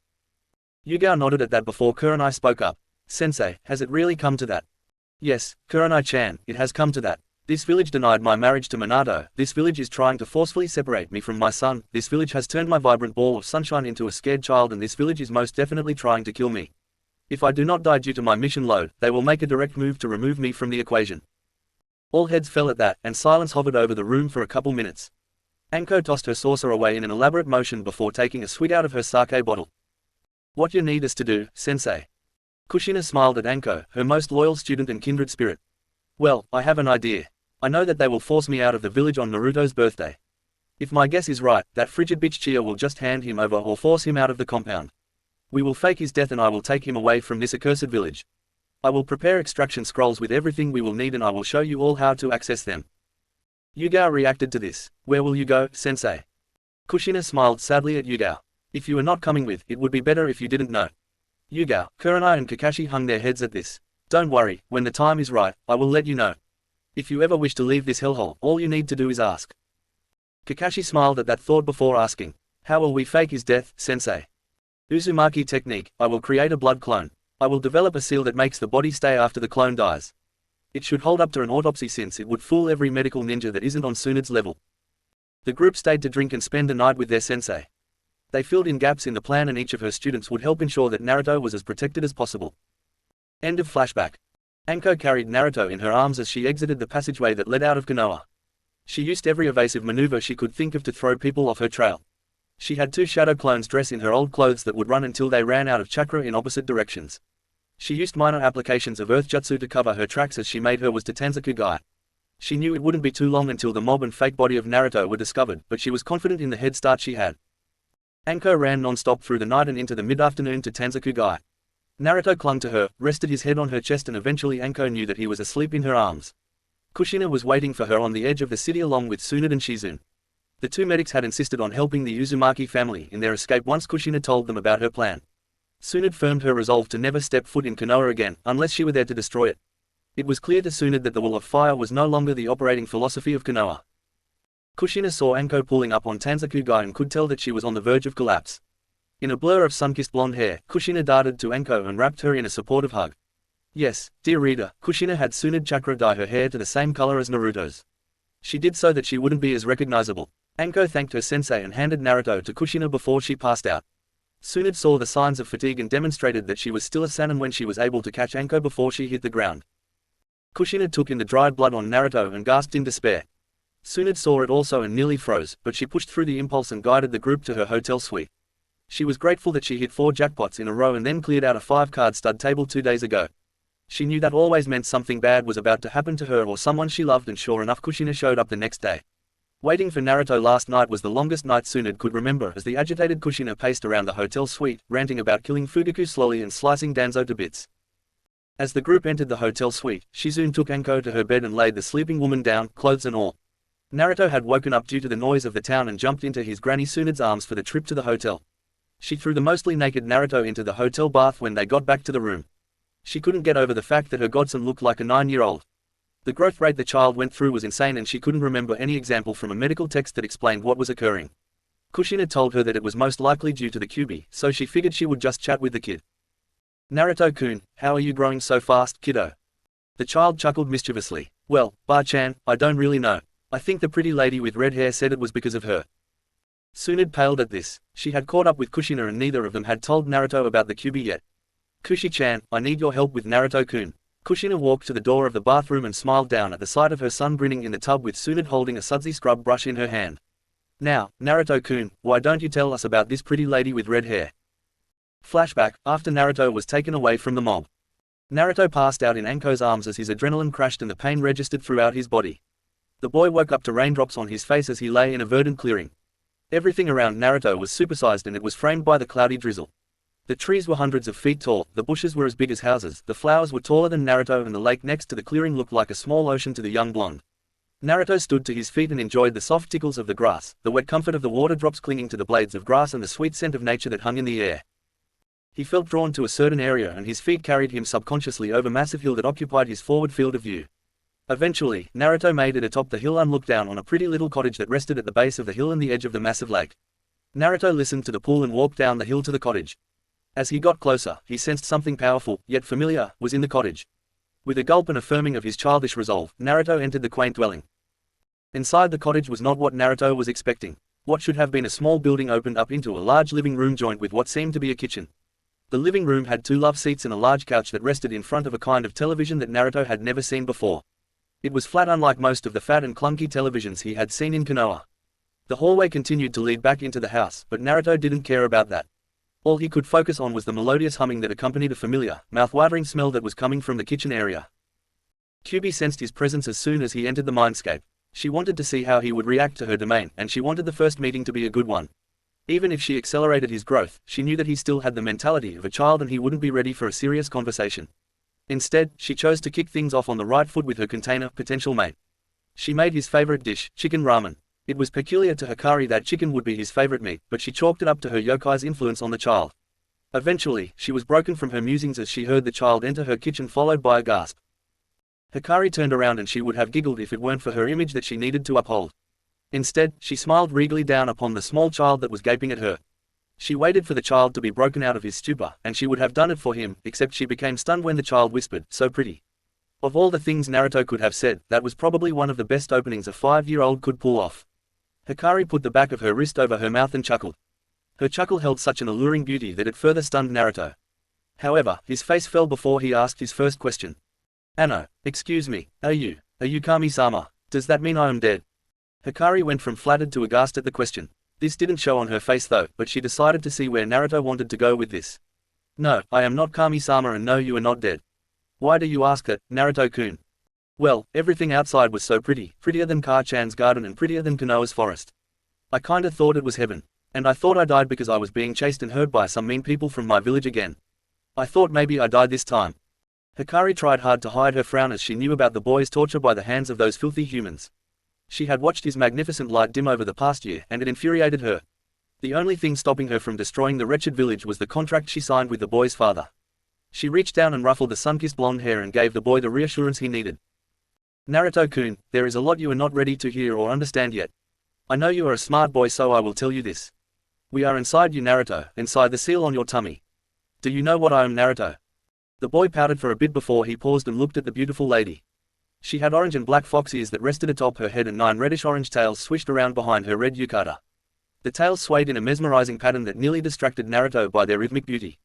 Yuga nodded at that before Kurenai spoke up. Sensei, has it really come to that? Yes, Kurenai-chan, it has come to that. This village denied my marriage to Minato, this village is trying to forcefully separate me from my son, this village has turned my vibrant ball of sunshine into a scared child and this village is most definitely trying to kill me. If I do not die due to my mission load, they will make a direct move to remove me from the equation. All heads fell at that, and silence hovered over the room for a couple minutes. Anko tossed her saucer away in an elaborate motion before taking a swig out of her sake bottle. What you need us to do, sensei? Kushina smiled at Anko, her most loyal student and kindred spirit. Well, I have an idea. I know that they will force me out of the village on Naruto's birthday. If my guess is right, that frigid bitch Chia will just hand him over or force him out of the compound. We will fake his death and I will take him away from this accursed village. I will prepare extraction scrolls with everything we will need and I will show you all how to access them. Yuga reacted to this. Where will you go, sensei? Kushina smiled sadly at Yuga. If you are not coming with, it would be better if you didn't know. Yuga, Kurenai and Kakashi hung their heads at this. Don't worry, when the time is right, I will let you know. If you ever wish to leave this hellhole, all you need to do is ask. Kakashi smiled at that thought before asking. How will we fake his death, sensei? Uzumaki technique, I will create a blood clone. I will develop a seal that makes the body stay after the clone dies. It should hold up to an autopsy since it would fool every medical ninja that isn't on Tsunade's level. The group stayed to drink and spend the night with their sensei. They filled in gaps in the plan and each of her students would help ensure that Naruto was as protected as possible. End of flashback. Anko carried Naruto in her arms as she exited the passageway that led out of Konoha. She used every evasive maneuver she could think of to throw people off her trail. She had two shadow clones dress in her old clothes that would run until they ran out of chakra in opposite directions. She used minor applications of earth jutsu to cover her tracks as she made her way to Tanzakugai. She knew it wouldn't be too long until the mob and fake body of Naruto were discovered, but she was confident in the head start she had. Anko ran non-stop through the night and into the mid-afternoon to Tanzakugai. Naruto clung to her, rested his head on her chest and eventually Anko knew that he was asleep in her arms. Kushina was waiting for her on the edge of the city along with Tsunade and Shizune. The two medics had insisted on helping the Uzumaki family in their escape once Kushina told them about her plan. Tsunade firmed her resolve to never step foot in Konoha again, unless she were there to destroy it. It was clear to Tsunade that the Wall of Fire was no longer the operating philosophy of Konoha. Kushina saw Anko pulling up on Tanzakugai and could tell that she was on the verge of collapse. In a blur of sun-kissed blonde hair, Kushina darted to Anko and wrapped her in a supportive hug. Yes, dear reader, Kushina had Tsunade chakra dye her hair to the same color as Naruto's. She did so that she wouldn't be as recognizable. Anko thanked her sensei and handed Naruto to Kushina before she passed out. Tsunade saw the signs of fatigue and demonstrated that she was still a Sannin when she was able to catch Anko before she hit the ground. Kushina took in the dried blood on Naruto and gasped in despair. Tsunade saw it also and nearly froze, but she pushed through the impulse and guided the group to her hotel suite. She was grateful that she hit 4 jackpots in a row and then cleared out a 5-card stud table 2 days ago. She knew that always meant something bad was about to happen to her or someone she loved, and sure enough Kushina showed up the next day. Waiting for Naruto last night was the longest night Tsunade could remember as the agitated Kushina paced around the hotel suite, ranting about killing Fugaku slowly and slicing Danzo to bits. As the group entered the hotel suite, Shizune took Anko to her bed and laid the sleeping woman down, clothes and all. Naruto had woken up due to the noise of the town and jumped into his granny Tsunade's arms for the trip to the hotel. She threw the mostly naked Naruto into the hotel bath when they got back to the room. She couldn't get over the fact that her godson looked like a 9-year-old. The growth rate the child went through was insane and she couldn't remember any example from a medical text that explained what was occurring. Kushina told her that it was most likely due to the Kyuubi, so she figured she would just chat with the kid. Naruto-kun, how are you growing so fast, kiddo? The child chuckled mischievously. Well, Ba-chan, I don't really know. I think the pretty lady with red hair said it was because of her. Tsunade paled at this. She had caught up with Kushina and neither of them had told Naruto about the Kyuubi yet. Kushi-chan, I need your help with Naruto-kun. Kushina walked to the door of the bathroom and smiled down at the sight of her son grinning in the tub with Tsunade holding a sudsy scrub brush in her hand. Now, Naruto-kun, why don't you tell us about this pretty lady with red hair? Flashback, after Naruto was taken away from the mob. Naruto passed out in Anko's arms as his adrenaline crashed and the pain registered throughout his body. The boy woke up to raindrops on his face as he lay in a verdant clearing. Everything around Naruto was supersized and it was framed by the cloudy drizzle. The trees were hundreds of feet tall, the bushes were as big as houses, the flowers were taller than Naruto, and the lake next to the clearing looked like a small ocean to the young blonde. Naruto stood to his feet and enjoyed the soft tickles of the grass, the wet comfort of the water drops clinging to the blades of grass, and the sweet scent of nature that hung in the air. He felt drawn to a certain area, and his feet carried him subconsciously over massive hill that occupied his forward field of view. Eventually, Naruto made it atop the hill and looked down on a pretty little cottage that rested at the base of the hill and the edge of the massive lake. Naruto listened to the pool and walked down the hill to the cottage. As he got closer, he sensed something powerful, yet familiar, was in the cottage. With a gulp and affirming of his childish resolve, Naruto entered the quaint dwelling. Inside the cottage was not what Naruto was expecting. What should have been a small building opened up into a large living room joined with what seemed to be a kitchen. The living room had 2 love seats and a large couch that rested in front of a kind of television that Naruto had never seen before. It was flat, unlike most of the fat and clunky televisions he had seen in Konoha. The hallway continued to lead back into the house, but Naruto didn't care about that. All he could focus on was the melodious humming that accompanied a familiar, mouth-watering smell that was coming from the kitchen area. Kyubi sensed his presence as soon as he entered the mindscape. She wanted to see how he would react to her domain, and she wanted the first meeting to be a good one. Even if she accelerated his growth, she knew that he still had the mentality of a child and he wouldn't be ready for a serious conversation. Instead, she chose to kick things off on the right foot with her container, potential mate. She made his favorite dish, chicken ramen. It was peculiar to Hikari that chicken would be his favorite meat, but she chalked it up to her yokai's influence on the child. Eventually, she was broken from her musings as she heard the child enter her kitchen, followed by a gasp. Hikari turned around and she would have giggled if it weren't for her image that she needed to uphold. Instead, she smiled regally down upon the small child that was gaping at her. She waited for the child to be broken out of his stupor, and she would have done it for him, except she became stunned when the child whispered, "So pretty." Of all the things Naruto could have said, that was probably one of the best openings a 5-year-old could pull off. Hikari put the back of her wrist over her mouth and chuckled. Her chuckle held such an alluring beauty that it further stunned Naruto. However, his face fell before he asked his first question. "Anno, excuse me, are you Kami-sama? Does that mean I am dead?" Hikari went from flattered to aghast at the question. This didn't show on her face though, but she decided to see where Naruto wanted to go with this. "No, I am not Kami-sama, and no, you are not dead." "Why do you ask that, Naruto-kun?" "Well, everything outside was so pretty, prettier than Ka-chan's garden and prettier than Konoha's forest. I kinda thought it was heaven. And I thought I died because I was being chased and hurt by some mean people from my village again. I thought maybe I died this time." Hikari tried hard to hide her frown as she knew about the boy's torture by the hands of those filthy humans. She had watched his magnificent light dim over the past year, and it infuriated her. The only thing stopping her from destroying the wretched village was the contract she signed with the boy's father. She reached down and ruffled the sun-kissed blonde hair and gave the boy the reassurance he needed. "Naruto-kun, there is a lot you are not ready to hear or understand yet. I know you are a smart boy, so I will tell you this. We are inside you, Naruto, inside the seal on your tummy. Do you know what I am, Naruto?" The boy pouted for a bit before he paused and looked at the beautiful lady. She had orange and black fox ears that rested atop her head, and 9 reddish-orange tails swished around behind her red yukata. The tails swayed in a mesmerizing pattern that nearly distracted Naruto by their rhythmic beauty.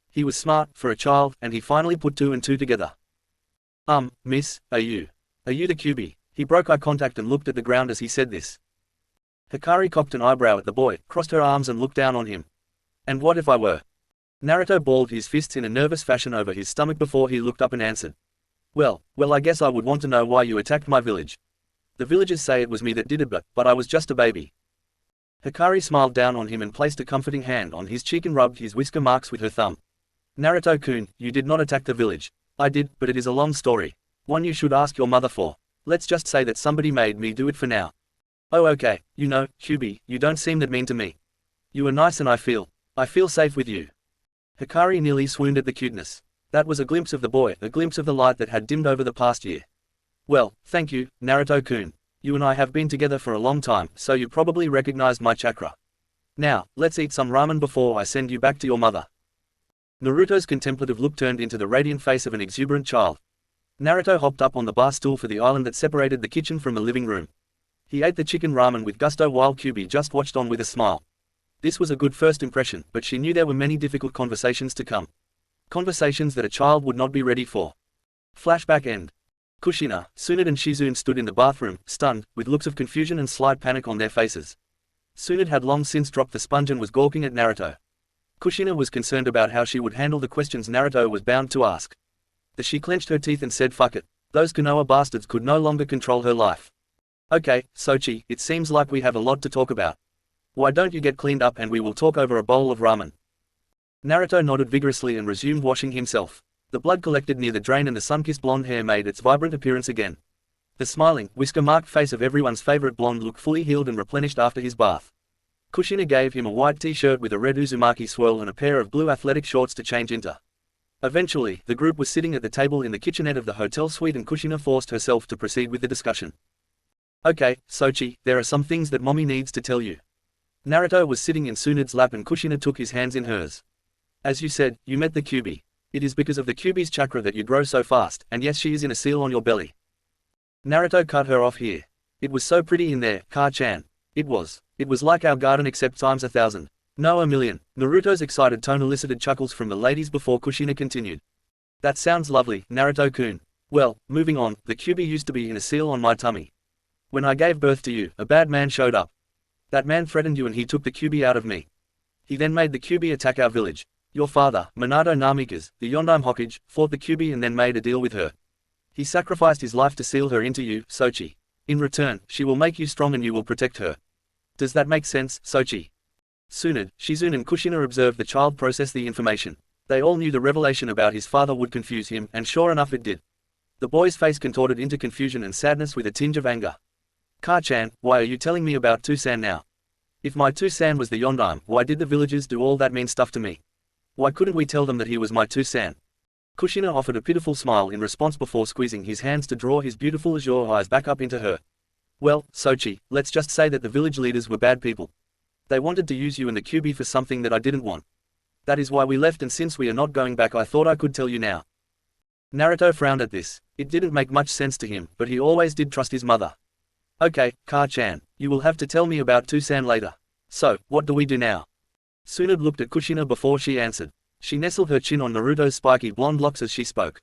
He was smart, for a child, and he finally put 2 and 2 together. Miss, are you the Kyubi?" He broke eye contact and looked at the ground as he said this. Hikari cocked an eyebrow at the boy, crossed her arms and looked down on him. "And what if I were?" Naruto balled his fists in a nervous fashion over his stomach before he looked up and answered. Well, I guess I would want to know why you attacked my village. The villagers say it was me that did it, but I was just a baby." Hikari smiled down on him and placed a comforting hand on his cheek and rubbed his whisker marks with her thumb. "Naruto-kun, you did not attack the village. I did, but it is a long story. One you should ask your mother for. Let's just say that somebody made me do it for now." "Oh okay, Kyubi, you don't seem that mean to me. You are nice and I feel safe with you." Hikari nearly swooned at the cuteness. That was a glimpse of the boy, a glimpse of the light that had dimmed over the past year. "Well, thank you, Naruto-kun. You and I have been together for a long time, so you probably recognized my chakra. Now, let's eat some ramen before I send you back to your mother." Naruto's contemplative look turned into the radiant face of an exuberant child. Naruto hopped up on the bar stool for the island that separated the kitchen from the living room. He ate the chicken ramen with gusto while Kyubi just watched on with a smile. This was a good first impression, but she knew there were many difficult conversations to come. Conversations that a child would not be ready for. Flashback end. Kushina, Tsunade and Shizune stood in the bathroom, stunned, with looks of confusion and slight panic on their faces. Tsunade had long since dropped the sponge and was gawking at Naruto. Kushina was concerned about how she would handle the questions Naruto was bound to ask. She clenched her teeth and said fuck it. Those Konoha bastards could no longer control her life. "Okay, Sochi, it seems like we have a lot to talk about. Why don't you get cleaned up and we will talk over a bowl of ramen?" Naruto nodded vigorously and resumed washing himself. The blood collected near the drain and the sun-kissed blonde hair made its vibrant appearance again. The smiling, whisker-marked face of everyone's favorite blonde looked fully healed and replenished after his bath. Kushina gave him a white t-shirt with a red Uzumaki swirl and a pair of blue athletic shorts to change into. Eventually, the group was sitting at the table in the kitchenette of the hotel suite and Kushina forced herself to proceed with the discussion. Okay, Sochi, there are some things that mommy needs to tell you. Naruto was sitting in Tsunade's lap and Kushina took his hands in hers. As you said, you met the Kyuubi. It is because of the Kyuubi's chakra that you grow so fast, and yes, she is in a seal on your belly. Naruto cut her off here. It was so pretty in there, Ka-chan. It was like our garden except times 1,000. No, a million. Naruto's excited tone elicited chuckles from the ladies before Kushina continued. That sounds lovely, Naruto-kun. Well, moving on, the Kyuubi used to be in a seal on my tummy. When I gave birth to you, a bad man showed up. That man threatened you and he took the Kyuubi out of me. He then made the Kyuubi attack our village. Your father, Minato Namikaze, the Yondaime Hokage, fought the Kyuubi and then made a deal with her. He sacrificed his life to seal her into you, Sochi. In return, she will make you strong and you will protect her. Does that make sense, Sochi? Tsunade, Shizune and Kushina observed the child process the information. They all knew the revelation about his father would confuse him, and sure enough it did. The boy's face contorted into confusion and sadness with a tinge of anger. Ka-chan, why are you telling me about Toussaint now? If my Toussaint was the Yondaime, why did the villagers do all that mean stuff to me? Why couldn't we tell them that he was my Toussaint? Kushina offered a pitiful smile in response before squeezing his hands to draw his beautiful azure eyes back up into her. Well, Sochi, let's just say that the village leaders were bad people. They wanted to use you and the Kyuubi for something that I didn't want. That is why we left, and since we are not going back I thought I could tell you now. Naruto frowned at this. It didn't make much sense to him, but he always did trust his mother. Okay, Ka-chan, you will have to tell me about Toussaint later. So, what do we do now? Tsunade looked at Kushina before she answered. She nestled her chin on Naruto's spiky blonde locks as she spoke.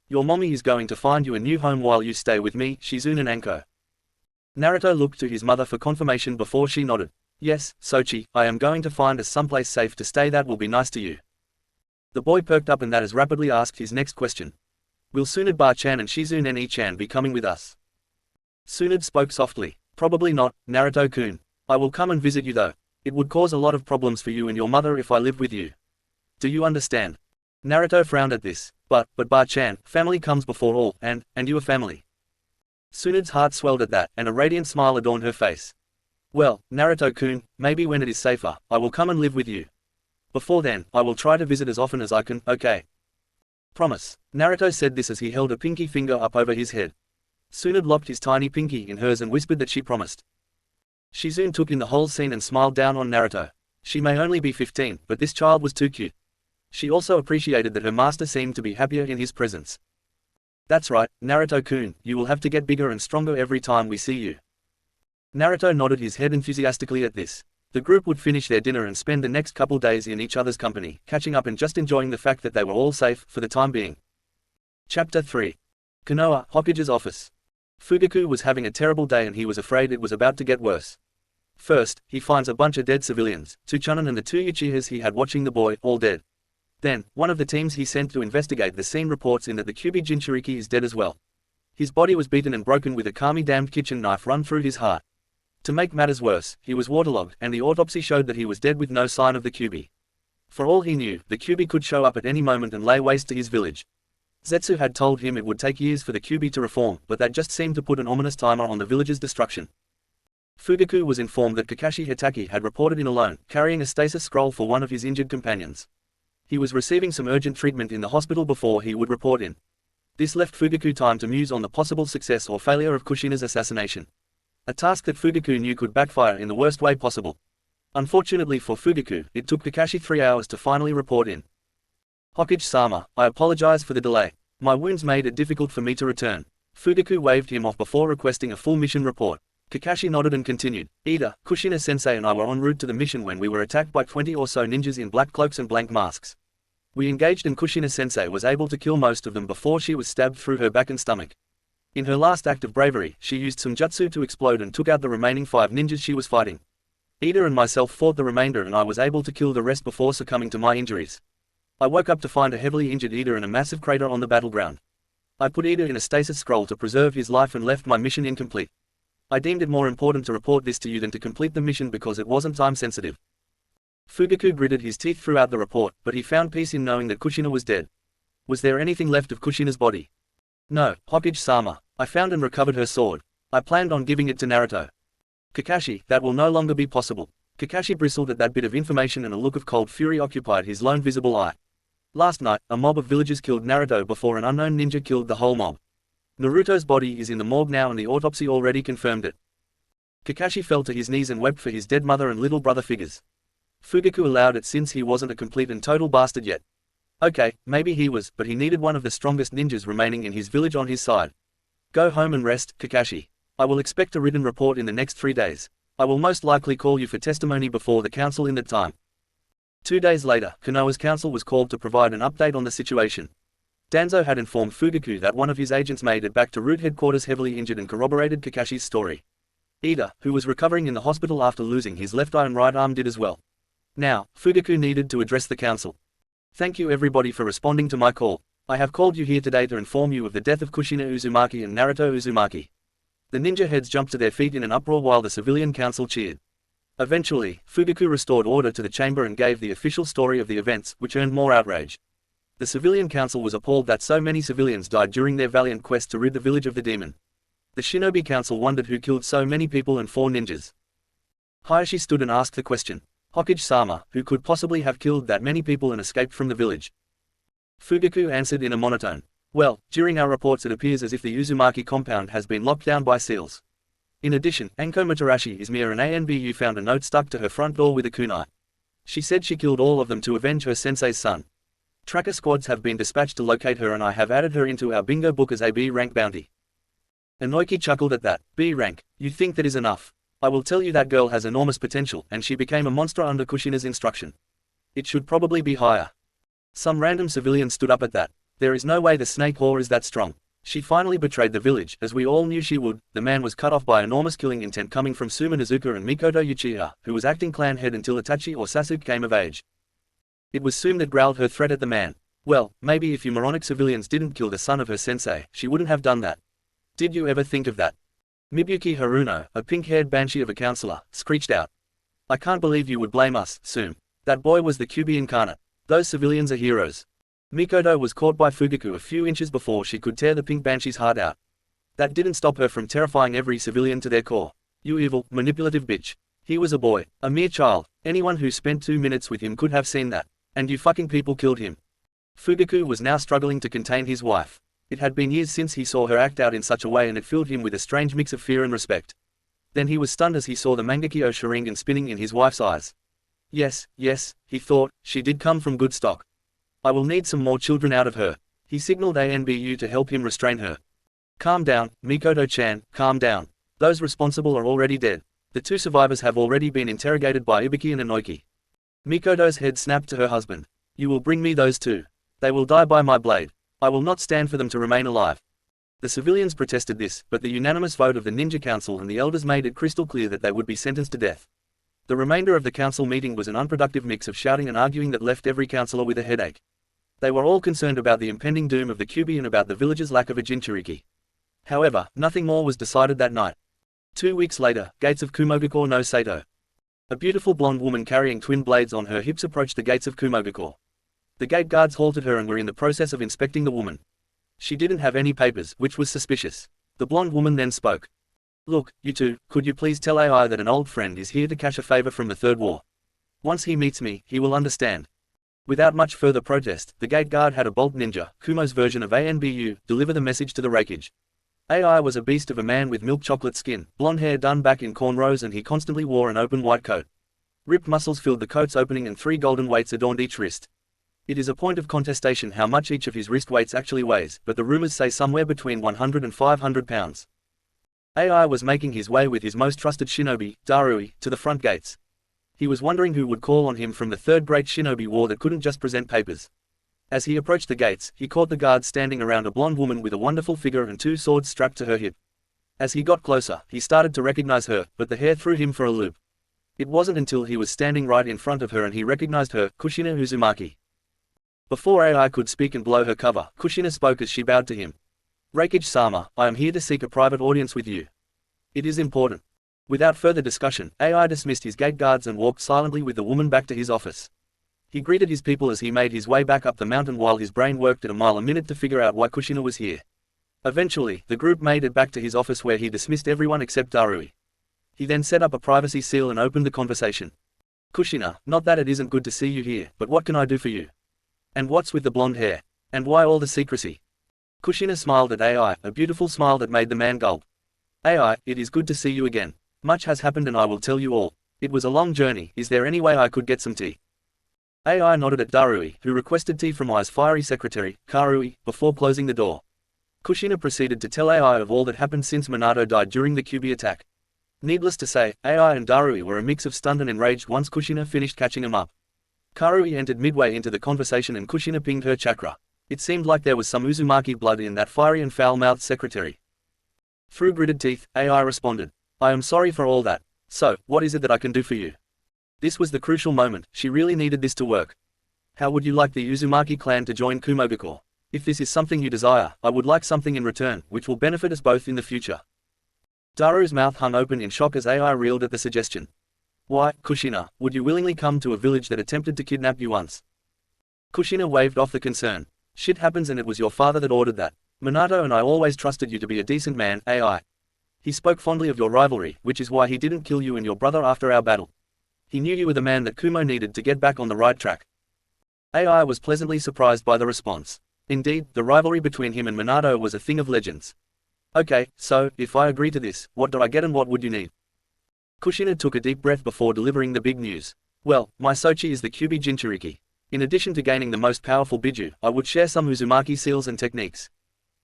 Your mommy is going to find you a new home while you stay with me, Shizune and Anko. Naruto looked to his mother for confirmation before she nodded. Yes, Sochi, I am going to find us someplace safe to stay that will be nice to you. The boy perked up and that as rapidly asked his next question. Will Tsunade Bar-chan and Shizune Ne-chan be coming with us? Tsunade spoke softly. Probably not, Naruto-kun. I will come and visit you though. It would cause a lot of problems for you and your mother if I live with you. Do you understand? Naruto frowned at this. But Bar-chan, family comes before all, and you are family. Tsunade's heart swelled at that, and a radiant smile adorned her face. Well, Naruto-kun, maybe when it is safer, I will come and live with you. Before then, I will try to visit as often as I can, okay? Promise. Naruto said this as he held a pinky finger up over his head. Tsunade locked his tiny pinky in hers and whispered that she promised. Shizune took in the whole scene and smiled down on Naruto. She may only be 15, but this child was too cute. She also appreciated that her master seemed to be happier in his presence. That's right, Naruto-kun, you will have to get bigger and stronger every time we see you. Naruto nodded his head enthusiastically at this. The group would finish their dinner and spend the next couple days in each other's company, catching up and just enjoying the fact that they were all safe, for the time being. Chapter 3. Konoha, Hokage's office. Fugaku was having a terrible day and he was afraid it was about to get worse. First, he finds a bunch of dead civilians, Tsuchunin and the two Uchihas he had watching the boy, all dead. Then, one of the teams he sent to investigate the scene reports in that the Kyuubi Jinchuriki is dead as well. His body was beaten and broken with a kami-damned kitchen knife run through his heart. To make matters worse, he was waterlogged, and the autopsy showed that he was dead with no sign of the Kyuubi. For all he knew, the Kyuubi could show up at any moment and lay waste to his village. Zetsu had told him it would take years for the Kyuubi to reform, but that just seemed to put an ominous timer on the village's destruction. Fugaku was informed that Kakashi Hitaki had reported in alone, carrying a stasis scroll for one of his injured companions. He was receiving some urgent treatment in the hospital before he would report in. This left Fugaku time to muse on the possible success or failure of Kushina's assassination. A task that Fugaku knew could backfire in the worst way possible. Unfortunately for Fugaku, it took Kakashi 3 hours to finally report in. Hokage-sama, I apologize for the delay. My wounds made it difficult for me to return. Fugaku waved him off before requesting a full mission report. Kakashi nodded and continued. Ida, Kushina-sensei and I were en route to the mission when we were attacked by 20 or so ninjas in black cloaks and blank masks. We engaged and Kushina-sensei was able to kill most of them before she was stabbed through her back and stomach. In her last act of bravery, she used some jutsu to explode and took out the remaining 5 ninjas she was fighting. Ida and myself fought the remainder and I was able to kill the rest before succumbing to my injuries. I woke up to find a heavily injured Ida and a massive crater on the battleground. I put Ida in a stasis scroll to preserve his life and left my mission incomplete. I deemed it more important to report this to you than to complete the mission because it wasn't time sensitive. Fugaku gritted his teeth throughout the report, but he found peace in knowing that Kushina was dead. Was there anything left of Kushina's body? No, Hokage-sama. I found and recovered her sword. I planned on giving it to Naruto. Kakashi, that will no longer be possible. Kakashi bristled at that bit of information and a look of cold fury occupied his lone visible eye. Last night, a mob of villagers killed Naruto before an unknown ninja killed the whole mob. Naruto's body is in the morgue now and the autopsy already confirmed it. Kakashi fell to his knees and wept for his dead mother and little brother figures. Fugaku allowed it since he wasn't a complete and total bastard yet. Okay, maybe he was, but he needed one of the strongest ninjas remaining in his village on his side. Go home and rest, Kakashi. I will expect a written report in the next 3 days. I will most likely call you for testimony before the council in that time. 2 days later, Konoha's council was called to provide an update on the situation. Danzo had informed Fugaku that one of his agents made it back to Root headquarters heavily injured and corroborated Kakashi's story. Ida, who was recovering in the hospital after losing his left eye and right arm, did as well. Now, Fugaku needed to address the council. Thank you everybody for responding to my call. I have called you here today to inform you of the death of Kushina Uzumaki and Naruto Uzumaki. The ninja heads jumped to their feet in an uproar while the civilian council cheered. Eventually, Fugaku restored order to the chamber and gave the official story of the events, which earned more outrage. The civilian council was appalled that so many civilians died during their valiant quest to rid the village of the demon. The shinobi council wondered who killed so many people and 4 ninjas. Hayashi stood and asked the question. Hokage-sama, who could possibly have killed that many people and escaped from the village? Fugaku answered in a monotone. Well, during our reports it appears as if the Uzumaki compound has been locked down by seals. In addition, Anko Matarashi Izmir and ANBU found a note stuck to her front door with a kunai. She said she killed all of them to avenge her sensei's son. Tracker squads have been dispatched to locate her and I have added her into our bingo book as a B rank bounty. Inoki chuckled at that. B rank, you think that is enough? I will tell you that girl has enormous potential and she became a monster under Kushina's instruction. It should probably be higher. Some random civilian stood up at that. There is no way the snake whore is that strong. She finally betrayed the village, as we all knew she would. The man was cut off by enormous killing intent coming from Suma Nezuka and Mikoto Uchiha, who was acting clan head until Itachi or Sasuke came of age. It was Suma that growled her threat at the man. Well, maybe if you moronic civilians didn't kill the son of her sensei, she wouldn't have done that. Did you ever think of that? Mibuyuki Haruno, a pink-haired banshee of a counselor, screeched out. I can't believe you would blame us, Sum. That boy was the QB incarnate. Those civilians are heroes. Mikoto was caught by Fugaku a few inches before she could tear the pink banshee's heart out. That didn't stop her from terrifying every civilian to their core. You evil, manipulative bitch. He was a boy, a mere child. Anyone who spent 2 minutes with him could have seen that. And you fucking people killed him. Fugaku was now struggling to contain his wife. It had been years since he saw her act out in such a way and it filled him with a strange mix of fear and respect. Then he was stunned as he saw the Mangekyo Sharingan spinning in his wife's eyes. Yes, he thought, she did come from good stock. I will need some more children out of her. He signaled ANBU to help him restrain her. Calm down, Mikoto-chan, calm down. Those responsible are already dead. The 2 survivors have already been interrogated by Ibiki and Inoki. Mikoto's head snapped to her husband. You will bring me those 2. They will die by my blade. I will not stand for them to remain alive. The civilians protested this, but the unanimous vote of the Ninja Council and the elders made it crystal clear that they would be sentenced to death. The remainder of the council meeting was an unproductive mix of shouting and arguing that left every councillor with a headache. They were all concerned about the impending doom of the Kyuubi and about the village's lack of a Jinchuriki. However, nothing more was decided that night. 2 weeks later, gates of Kumogakure no Sato. A beautiful blonde woman carrying twin blades on her hips approached the gates of Kumogakure. The gate guards halted her and were in the process of inspecting the woman. She didn't have any papers, which was suspicious. The blonde woman then spoke. Look, you two, could you please tell AI that an old friend is here to cash a favor from the Third War? Once he meets me, he will understand. Without much further protest, the gate guard had a bolt ninja, Kumo's version of ANBU, deliver the message to the Refuge. AI was a beast of a man with milk chocolate skin, blonde hair done back in cornrows and he constantly wore an open white coat. Ripped muscles filled the coat's opening and 3 golden weights adorned each wrist. It is a point of contestation how much each of his wrist weights actually weighs, but the rumors say somewhere between 100 and 500 pounds. AI was making his way with his most trusted shinobi, Darui, to the front gates. He was wondering who would call on him from the third great shinobi war that couldn't just present papers. As he approached the gates, he caught the guards standing around a blonde woman with a wonderful figure and 2 swords strapped to her hip. As he got closer, he started to recognize her, but the hair threw him for a loop. It wasn't until he was standing right in front of her and he recognized her, Kushina Uzumaki. Before AI could speak and blow her cover, Kushina spoke as she bowed to him. Refuge-sama, I am here to seek a private audience with you. It is important. Without further discussion, AI dismissed his gate guards and walked silently with the woman back to his office. He greeted his people as he made his way back up the mountain while his brain worked at a mile a minute to figure out why Kushina was here. Eventually, the group made it back to his office where he dismissed everyone except Darui. He then set up a privacy seal and opened the conversation. Kushina, not that it isn't good to see you here, but what can I do for you? And what's with the blonde hair? And why all the secrecy? Kushina smiled at AI, a beautiful smile that made the man gulp. AI, it is good to see you again. Much has happened and I will tell you all. It was a long journey, is there any way I could get some tea? AI nodded at Darui, who requested tea from Ai's fiery secretary, Karui, before closing the door. Kushina proceeded to tell AI of all that happened since Minato died during the Kyuubi attack. Needless to say, AI and Darui were a mix of stunned and enraged once Kushina finished catching him up. Karui entered midway into the conversation and Kushina pinged her chakra. It seemed like there was some Uzumaki blood in that fiery and foul-mouthed secretary. Through gritted teeth, AI responded. I am sorry for all that. So, what is it that I can do for you? This was the crucial moment, she really needed this to work. How would you like the Uzumaki clan to join Kumo? If this is something you desire, I would like something in return, which will benefit us both in the future. Daru's mouth hung open in shock as AI reeled at the suggestion. Why, Kushina, would you willingly come to a village that attempted to kidnap you once? Kushina waved off the concern. Shit happens and it was your father that ordered that. Minato and I always trusted you to be a decent man, AI. He spoke fondly of your rivalry, which is why he didn't kill you and your brother after our battle. He knew you were the man that Kumo needed to get back on the right track. AI was pleasantly surprised by the response. Indeed, the rivalry between him and Minato was a thing of legends. Okay, so, if I agree to this, what do I get and what would you need? Kushina took a deep breath before delivering the big news. Well, my Sochi is the Kyuubi Jinchuriki. In addition to gaining the most powerful Biju, I would share some Uzumaki seals and techniques.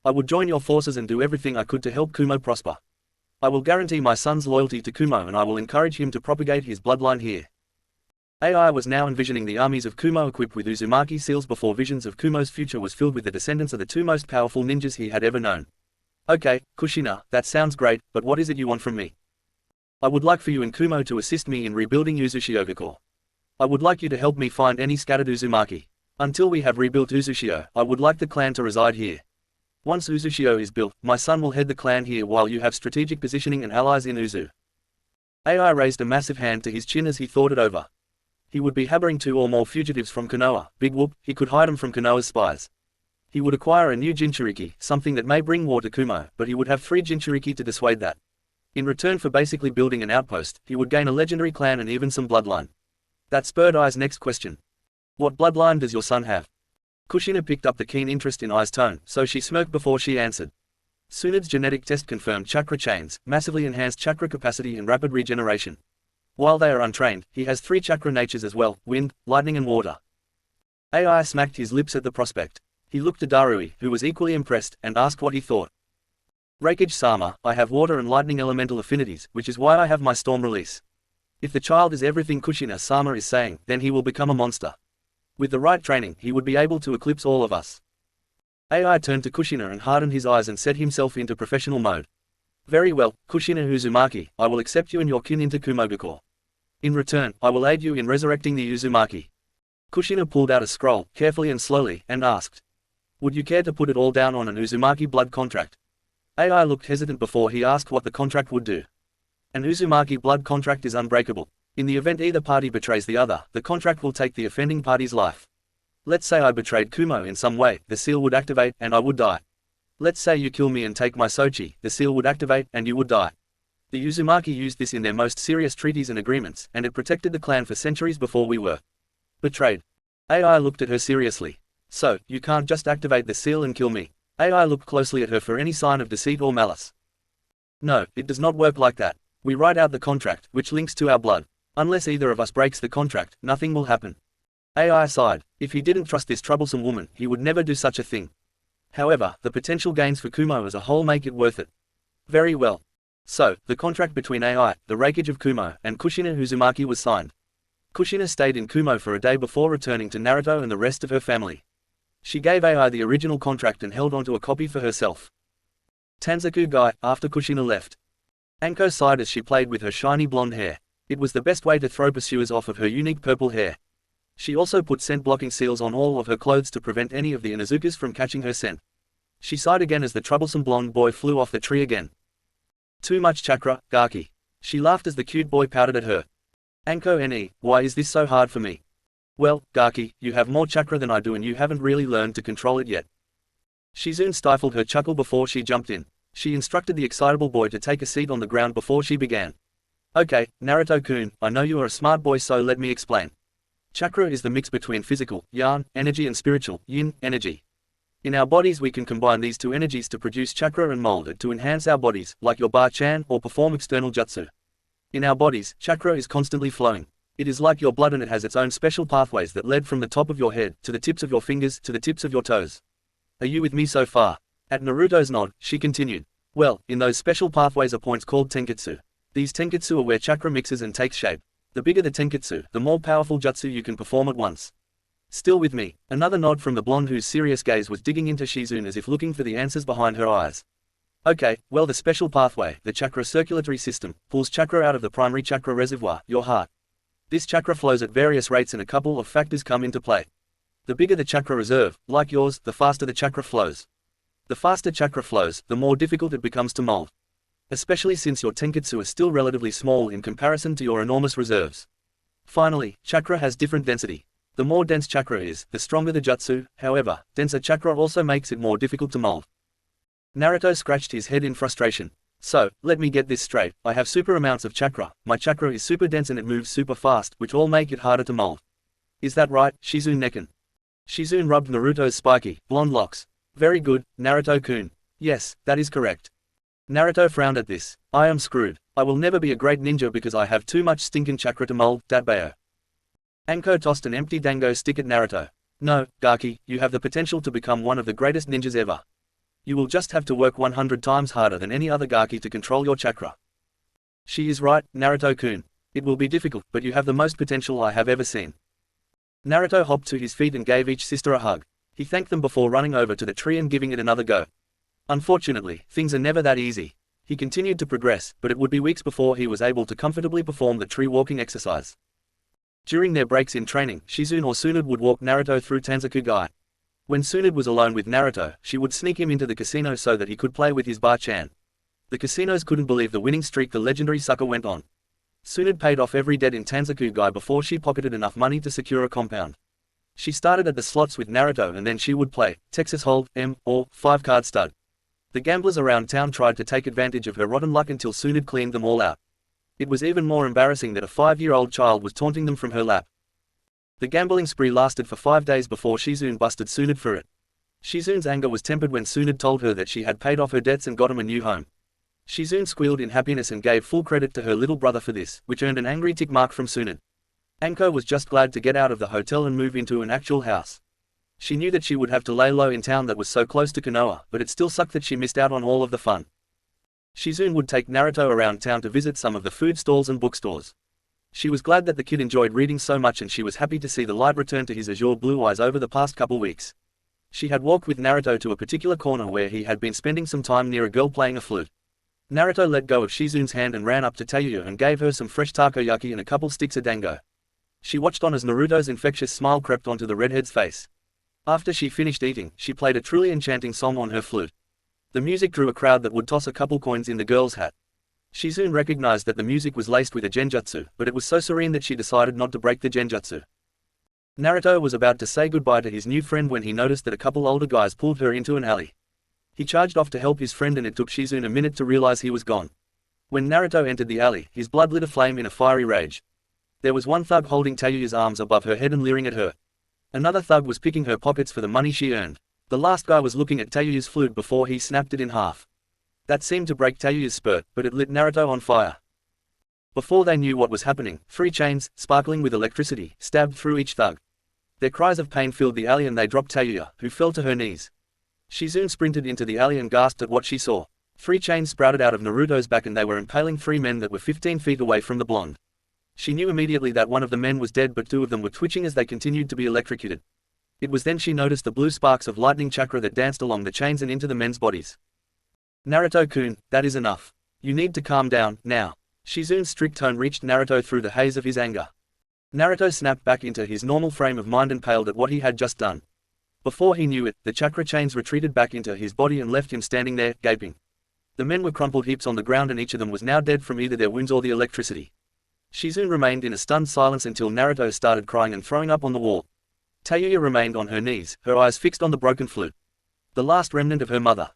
I would join your forces and do everything I could to help Kumo prosper. I will guarantee my son's loyalty to Kumo and I will encourage him to propagate his bloodline here. AI was now envisioning the armies of Kumo equipped with Uzumaki seals before visions of Kumo's future was filled with the descendants of the two most powerful ninjas he had ever known. Okay, Kushina, that sounds great, but what is it you want from me? I would like for you and Kumo to assist me in rebuilding Uzushio. I would like you to help me find any scattered Uzumaki. Until we have rebuilt Uzushio, I would like the clan to reside here. Once Uzushio is built, my son will head the clan here while you have strategic positioning and allies in Uzu. AI raised a massive hand to his chin as he thought it over. He would be harboring 2 or more fugitives from Konoha, big whoop, he could hide them from Konoha's spies. He would acquire a new Jinchuriki, something that may bring war to Kumo, but he would have 3 Jinchuriki to dissuade that. In return for basically building an outpost, he would gain a legendary clan and even some bloodline. That spurred Ai's next question. What bloodline does your son have? Kushina picked up the keen interest in Ai's tone, so she smirked before she answered. Tsunde's genetic test confirmed chakra chains, massively enhanced chakra capacity and rapid regeneration. While they are untrained, he has 3 chakra natures as well, wind, lightning and water. AI smacked his lips at the prospect. He looked to Darui, who was equally impressed, and asked what he thought. Refuge-sama, I have water and lightning elemental affinities, which is why I have my storm release. If the child is everything Kushina-sama is saying, then he will become a monster. With the right training, he would be able to eclipse all of us. AI turned to Kushina and hardened his eyes and set himself into professional mode. Very well, Kushina Uzumaki, I will accept you and your kin into Kumo. In return, I will aid you in resurrecting the Uzumaki. Kushina pulled out a scroll, carefully and slowly, and asked. Would you care to put it all down on an Uzumaki blood contract? AI looked hesitant before he asked what the contract would do. An Uzumaki blood contract is unbreakable. In the event either party betrays the other, the contract will take the offending party's life. Let's say I betrayed Kumo in some way, the seal would activate, and I would die. Let's say you kill me and take my Sochi, the seal would activate, and you would die. The Uzumaki used this in their most serious treaties and agreements, and it protected the clan for centuries before we were betrayed. AI looked at her seriously. So, you can't just activate the seal and kill me. AI looked closely at her for any sign of deceit or malice. No, it does not work like that. We write out the contract, which links to our blood. Unless either of us breaks the contract, nothing will happen. AI sighed. If he didn't trust this troublesome woman, he would never do such a thing. However, the potential gains for Kumo as a whole make it worth it. Very well. So, the contract between AI, the Refuge of Kumo, and Kushina Uzumaki was signed. Kushina stayed in Kumo for a day before returning to Naruto and the rest of her family. She gave AI the original contract and held onto a copy for herself. Tanzaku Gai, after Kushina left. Anko sighed as she played with her shiny blonde hair. It was the best way to throw pursuers off of her unique purple hair. She also put scent-blocking seals on all of her clothes to prevent any of the Inuzukas from catching her scent. She sighed again as the troublesome blonde boy flew off the tree again. Too much chakra, Gaki. She laughed as the cute boy pouted at her. Anko ne, why is this so hard for me? Well, Gaki, you have more chakra than I do and you haven't really learned to control it yet. Shizune stifled her chuckle before she jumped in. She instructed the excitable boy to take a seat on the ground before she began. Okay, Naruto-kun, I know you are a smart boy, so let me explain. Chakra is the mix between physical, yang, energy and spiritual, yin, energy. In our bodies we can combine these two energies to produce chakra and mold it to enhance our bodies, like your bar-chan, or perform external jutsu. In our bodies, chakra is constantly flowing. It is like your blood and it has its own special pathways that lead from the top of your head, to the tips of your fingers, to the tips of your toes. Are you with me so far? At Naruto's nod, she continued. Well, in those special pathways are points called tenketsu. These tenketsu are where chakra mixes and takes shape. The bigger the tenketsu, the more powerful jutsu you can perform at once. Still with me? Another nod from the blonde whose serious gaze was digging into Shizune as if looking for the answers behind her eyes. Okay, well, the special pathway, the chakra circulatory system, pulls chakra out of the primary chakra reservoir, your heart. This chakra flows at various rates and a couple of factors come into play. The bigger the chakra reserve, like yours, the faster the chakra flows. The faster chakra flows, the more difficult it becomes to mold. Especially since your tenketsu is still relatively small in comparison to your enormous reserves. Finally, chakra has different density. The more dense chakra is, the stronger the jutsu. However, denser chakra also makes it more difficult to mold. Naruto scratched his head in frustration. So, let me get this straight, I have super amounts of chakra, my chakra is super dense and it moves super fast, which all make it harder to mold. Is that right, Shizune Nekken? Shizune rubbed Naruto's spiky, blonde locks. Very good, Naruto-kun. Yes, that is correct. Naruto frowned at this. I am screwed. I will never be a great ninja because I have too much stinking chakra to mold, Datbeo. Anko tossed an empty dango stick at Naruto. No, Gaki, you have the potential to become one of the greatest ninjas ever. You will just have to work 100 times harder than any other Gaki to control your chakra. She is right, Naruto-kun. It will be difficult, but you have the most potential I have ever seen. Naruto hopped to his feet and gave each sister a hug. He thanked them before running over to the tree and giving it another go. Unfortunately, things are never that easy. He continued to progress, but it would be weeks before he was able to comfortably perform the tree walking exercise. During their breaks in training, Shizune or Tsunade would walk Naruto through Tanzakugai. When Tsunade was alone with Naruto, she would sneak him into the casino so that he could play with his bar-chan. The casinos couldn't believe the winning streak the legendary sucker went on. Tsunade paid off every debt in Tanzakugai before she pocketed enough money to secure a compound. She started at the slots with Naruto and then she would play Texas Hold, or 5-card stud. The gamblers around town tried to take advantage of her rotten luck until Tsunade cleaned them all out. It was even more embarrassing that a 5-year-old child was taunting them from her lap. The gambling spree lasted for 5 days before Shizune busted Tsunade for it. Shizune's anger was tempered when Tsunade told her that she had paid off her debts and got him a new home. Shizune squealed in happiness and gave full credit to her little brother for this, which earned an angry tick mark from Tsunade. Anko was just glad to get out of the hotel and move into an actual house. She knew that she would have to lay low in town that was so close to Konoha, but it still sucked that she missed out on all of the fun. Shizune would take Naruto around town to visit some of the food stalls and bookstores. She was glad that the kid enjoyed reading so much and she was happy to see the light return to his azure blue eyes over the past couple weeks. She had walked with Naruto to a particular corner where he had been spending some time near a girl playing a flute. Naruto let go of Shizune's hand and ran up to Tayuya and gave her some fresh takoyaki and a couple sticks of dango. She watched on as Naruto's infectious smile crept onto the redhead's face. After she finished eating, she played a truly enchanting song on her flute. The music drew a crowd that would toss a couple coins in the girl's hat. Shizune recognized that the music was laced with a genjutsu, but it was so serene that she decided not to break the genjutsu. Naruto was about to say goodbye to his new friend when he noticed that a couple older guys pulled her into an alley. He charged off to help his friend and it took Shizune a minute to realize he was gone. When Naruto entered the alley, his blood lit aflame in a fiery rage. There was one thug holding Tayuya's arms above her head and leering at her. Another thug was picking her pockets for the money she earned. The last guy was looking at Tayuya's flute before he snapped it in half. That seemed to break Tayuya's spirit, but it lit Naruto on fire. Before they knew what was happening, 3 chains, sparkling with electricity, stabbed through each thug. Their cries of pain filled the alley and they dropped Tayuya, who fell to her knees. Shizune sprinted into the alley and gasped at what she saw. 3 chains sprouted out of Naruto's back and they were impaling 3 men that were 15 feet away from the blonde. She knew immediately that one of the men was dead, but 2 of them were twitching as they continued to be electrocuted. It was then she noticed the blue sparks of lightning chakra that danced along the chains and into the men's bodies. Naruto-kun, that is enough. You need to calm down, now. Shizune's strict tone reached Naruto through the haze of his anger. Naruto snapped back into his normal frame of mind and paled at what he had just done. Before he knew it, the chakra chains retreated back into his body and left him standing there, gaping. The men were crumpled heaps on the ground and each of them was now dead from either their wounds or the electricity. Shizune remained in a stunned silence until Naruto started crying and throwing up on the wall. Tayuya remained on her knees, her eyes fixed on the broken flute. The last remnant of her mother.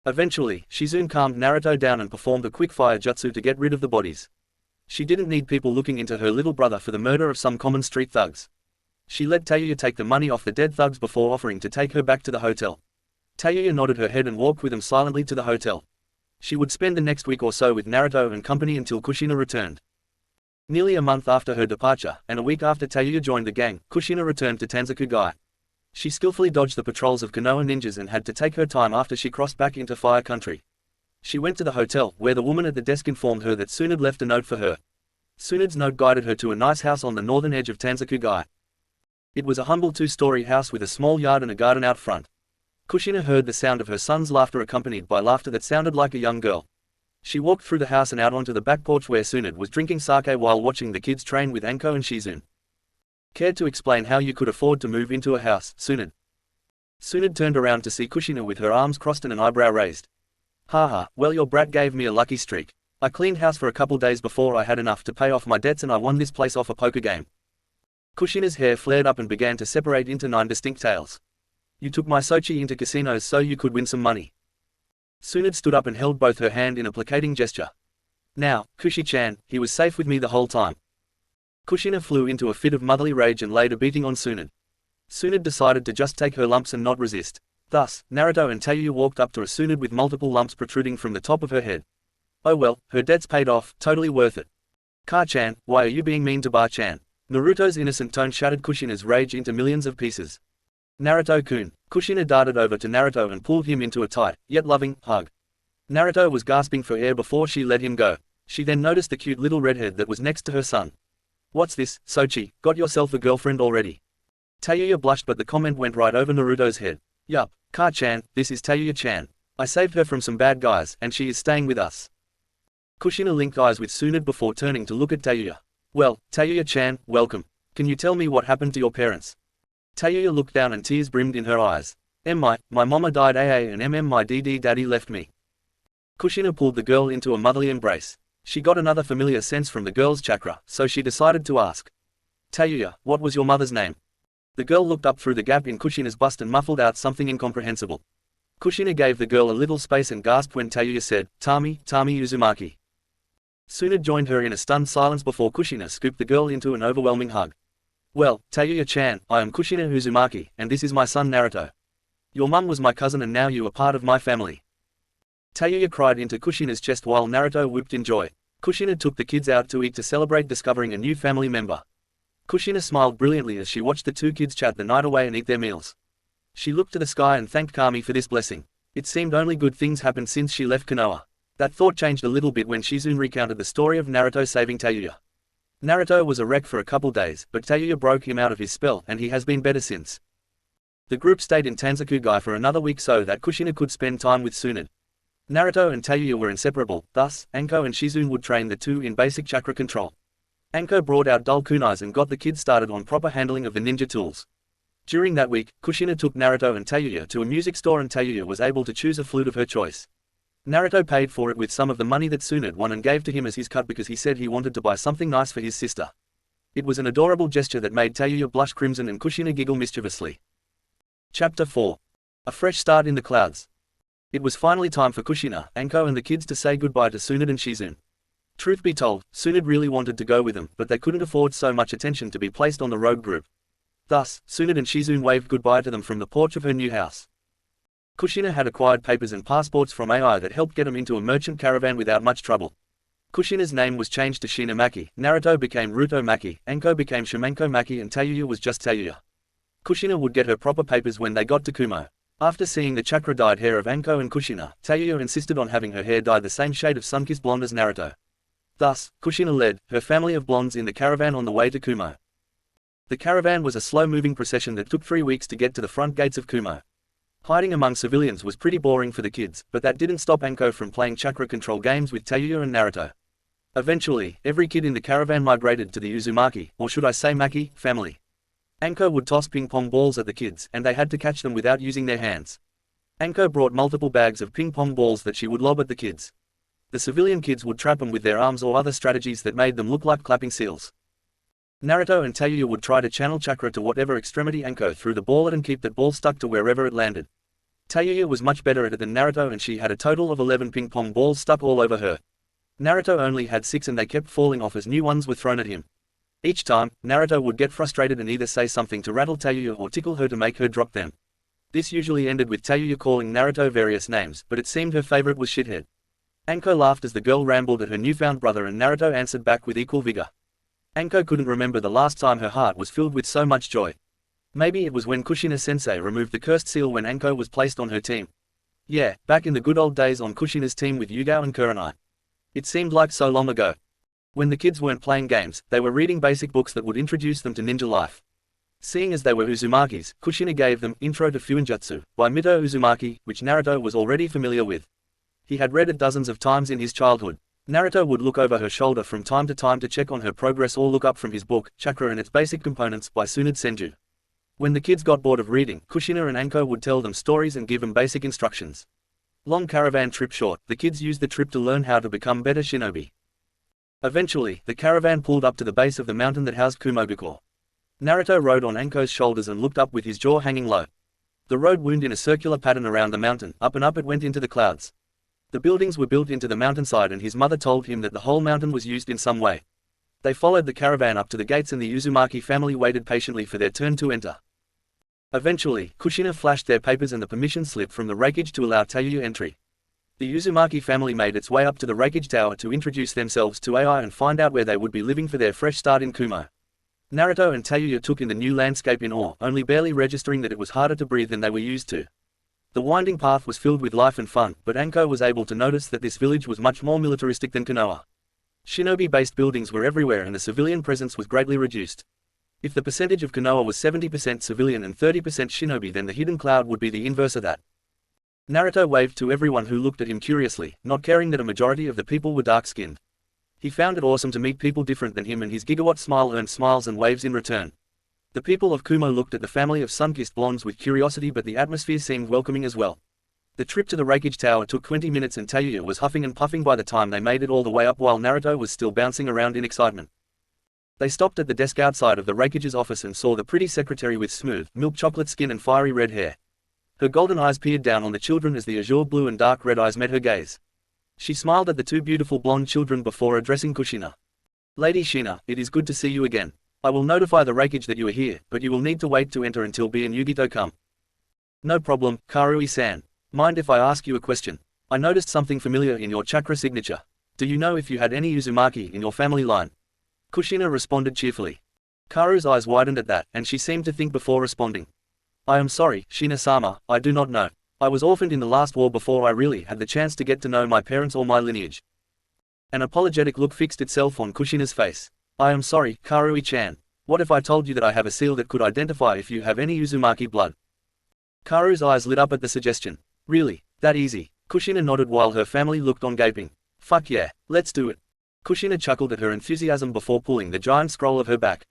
Eventually, Shizune calmed Naruto down and performed a quick fire jutsu to get rid of the bodies. She didn't need people looking into her little brother for the murder of some common street thugs. She let Tayuya take the money off the dead thugs before offering to take her back to the hotel. Tayuya nodded her head and walked with them silently to the hotel. She would spend the next week or so with Naruto and company until Kushina returned. Nearly a month after her departure, and a week after Tayuya joined the gang, Kushina returned to Tanzakugai. She skillfully dodged the patrols of Konoha ninjas and had to take her time after she crossed back into Fire Country. She went to the hotel, where the woman at the desk informed her that Tsunade left a note for her. Tsunade's note guided her to a nice house on the northern edge of Tanzakugai. It was a humble two-story house with a small yard and a garden out front. Kushina heard the sound of her son's laughter accompanied by laughter that sounded like a young girl. She walked through the house and out onto the back porch where Tsunade was drinking sake while watching the kids train with Anko and Shizune. Cared to explain how you could afford to move into a house, Tsunade? Tsunade turned around to see Kushina with her arms crossed and an eyebrow raised. Haha, well your brat gave me a lucky streak. I cleaned house for a couple days before I had enough to pay off my debts and I won this place off a poker game. Kushina's hair flared up and began to separate into 9 distinct tails. You took my Sochi into casinos so you could win some money. Tsunade stood up and held both her hand in a placating gesture. Now, Kushi-chan, he was safe with me the whole time. Kushina flew into a fit of motherly rage and laid a beating on Tsunade. Tsunade decided to just take her lumps and not resist. Thus, Naruto and Tayuya walked up to a Tsunade with multiple lumps protruding from the top of her head. Oh well, her debts paid off, totally worth it. Ka-chan, why are you being mean to Ba-chan? Naruto's innocent tone shattered Kushina's rage into millions of pieces. Naruto-kun. Kushina darted over to Naruto and pulled him into a tight, yet loving, hug. Naruto was gasping for air before she let him go. She then noticed the cute little redhead that was next to her son. What's this, Sochi, got yourself a girlfriend already? Tayuya blushed but the comment went right over Naruto's head. Yup, Ka-chan, this is Tayuya-chan. I saved her from some bad guys and she is staying with us. Kushina linked eyes with Tsunade before turning to look at Tayuya. Well, Tayuya-chan, welcome. Can you tell me what happened to your parents? Tayuya looked down and tears brimmed in her eyes. My mama died and my daddy left me. Kushina pulled the girl into a motherly embrace. She got another familiar sense from the girl's chakra, so she decided to ask. Tayuya, what was your mother's name? The girl looked up through the gap in Kushina's bust and muffled out something incomprehensible. Kushina gave the girl a little space and gasped when Tayuya said, Tami Uzumaki. Tsunade joined her in a stunned silence before Kushina scooped the girl into an overwhelming hug. Well, Tayuya-chan, I am Kushina Uzumaki, and this is my son Naruto. Your mum was my cousin and now you are part of my family. Tayuya cried into Kushina's chest while Naruto whooped in joy. Kushina took the kids out to eat to celebrate discovering a new family member. Kushina smiled brilliantly as she watched the two kids chat the night away and eat their meals. She looked to the sky and thanked Kami for this blessing. It seemed only good things happened since she left Konoha. That thought changed a little bit when Shizune recounted the story of Naruto saving Tayuya. Naruto was a wreck for a couple days, but Tayuya broke him out of his spell and he has been better since. The group stayed in Tanzakugai for another week so that Kushina could spend time with Tsunade. Naruto and Tayuya were inseparable, thus, Anko and Shizune would train the two in basic chakra control. Anko brought out dull kunais and got the kids started on proper handling of the ninja tools. During that week, Kushina took Naruto and Tayuya to a music store and Tayuya was able to choose a flute of her choice. Naruto paid for it with some of the money that Tsunade won and gave to him as his cut because he said he wanted to buy something nice for his sister. It was an adorable gesture that made Tayuya blush crimson and Kushina giggle mischievously. Chapter 4. A fresh start in the clouds. It was finally time for Kushina, Anko and the kids to say goodbye to Tsunade and Shizune. Truth be told, Tsunade really wanted to go with them, but they couldn't afford so much attention to be placed on the rogue group. Thus, Tsunade and Shizune waved goodbye to them from the porch of her new house. Kushina had acquired papers and passports from AI that helped get him into a merchant caravan without much trouble. Kushina's name was changed to Shinamaki, Naruto became Ruto Maki, Anko became Shimanko Maki and Tayuya was just Tayuya. Kushina would get her proper papers when they got to Kumo. After seeing the chakra-dyed hair of Anko and Kushina, Tayuya insisted on having her hair dyed the same shade of sun-kissed blonde as Naruto. Thus, Kushina led her family of blondes in the caravan on the way to Kumo. The caravan was a slow-moving procession that took 3 weeks to get to the front gates of Kumo. Hiding among civilians was pretty boring for the kids, but that didn't stop Anko from playing chakra control games with Tayuya and Naruto. Eventually, every kid in the caravan migrated to the Uzumaki, or should I say Maki, family. Anko would toss ping-pong balls at the kids, and they had to catch them without using their hands. Anko brought multiple bags of ping-pong balls that she would lob at the kids. The civilian kids would trap them with their arms or other strategies that made them look like clapping seals. Naruto and Tayuya would try to channel chakra to whatever extremity Anko threw the ball at and keep that ball stuck to wherever it landed. Tayuya was much better at it than Naruto, and she had a total of 11 ping-pong balls stuck all over her. Naruto only had 6, and they kept falling off as new ones were thrown at him. Each time, Naruto would get frustrated and either say something to rattle Tayuya or tickle her to make her drop them. This usually ended with Tayuya calling Naruto various names, but it seemed her favorite was shithead. Anko laughed as the girl rambled at her newfound brother, and Naruto answered back with equal vigor. Anko couldn't remember the last time her heart was filled with so much joy. Maybe it was when Kushina-sensei removed the cursed seal when Anko was placed on her team. Yeah, back in the good old days on Kushina's team with Yugao and Kurenai. It seemed like so long ago. When the kids weren't playing games, they were reading basic books that would introduce them to ninja life. Seeing as they were Uzumakis, Kushina gave them Intro to Fuinjutsu by Mito Uzumaki, which Naruto was already familiar with. He had read it dozens of times in his childhood. Naruto would look over her shoulder from time to time to check on her progress or look up from his book, Chakra and its Basic Components by Tsunade Senju. When the kids got bored of reading, Kushina and Anko would tell them stories and give them basic instructions. Long caravan trip short, the kids used the trip to learn how to become better shinobi. Eventually, the caravan pulled up to the base of the mountain that housed Kumogakure. Naruto rode on Anko's shoulders and looked up with his jaw hanging low. The road wound in a circular pattern around the mountain, up and up it went into the clouds. The buildings were built into the mountainside, and his mother told him that the whole mountain was used in some way. They followed the caravan up to the gates, and the Uzumaki family waited patiently for their turn to enter. Eventually, Kushina flashed their papers and the permission slip from the Refuge to allow Tayuya entry. The Uzumaki family made its way up to the Refuge tower to introduce themselves to AI and find out where they would be living for their fresh start in Kumo. Naruto and Tayuya took in the new landscape in awe, only barely registering that it was harder to breathe than they were used to. The winding path was filled with life and fun, but Anko was able to notice that this village was much more militaristic than Konoha. Shinobi-based buildings were everywhere, and the civilian presence was greatly reduced. If the percentage of Konoha was 70% civilian and 30% shinobi, then the hidden cloud would be the inverse of that. Naruto waved to everyone who looked at him curiously, not caring that a majority of the people were dark-skinned. He found it awesome to meet people different than him, and his gigawatt smile earned smiles and waves in return. The people of Kumo looked at the family of sun-kissed blondes with curiosity, but the atmosphere seemed welcoming as well. The trip to the Refuge tower took 20 minutes, and Tayuya was huffing and puffing by the time they made it all the way up, while Naruto was still bouncing around in excitement. They stopped at the desk outside of the Refuge's office and saw the pretty secretary with smooth, milk chocolate skin and fiery red hair. Her golden eyes peered down on the children as the azure blue and dark red eyes met her gaze. She smiled at the two beautiful blonde children before addressing Kushina. Lady Shina, it is good to see you again. I will notify the Refuge that you are here, but you will need to wait to enter until B and Yugito come. No problem, Karui-san. Mind if I ask you a question? I noticed something familiar in your chakra signature. Do you know if you had any Uzumaki in your family line? Kushina responded cheerfully. Karu's eyes widened at that, and she seemed to think before responding. I am sorry, Shina-sama, I do not know. I was orphaned in the last war before I really had the chance to get to know my parents or my lineage. An apologetic look fixed itself on Kushina's face. I am sorry, Karui-chan. What if I told you that I have a seal that could identify if you have any Uzumaki blood? Karu's eyes lit up at the suggestion. Really? That easy? Kushina nodded while her family looked on gaping. Fuck yeah, let's do it. Kushina chuckled at her enthusiasm before pulling the giant scroll of her back.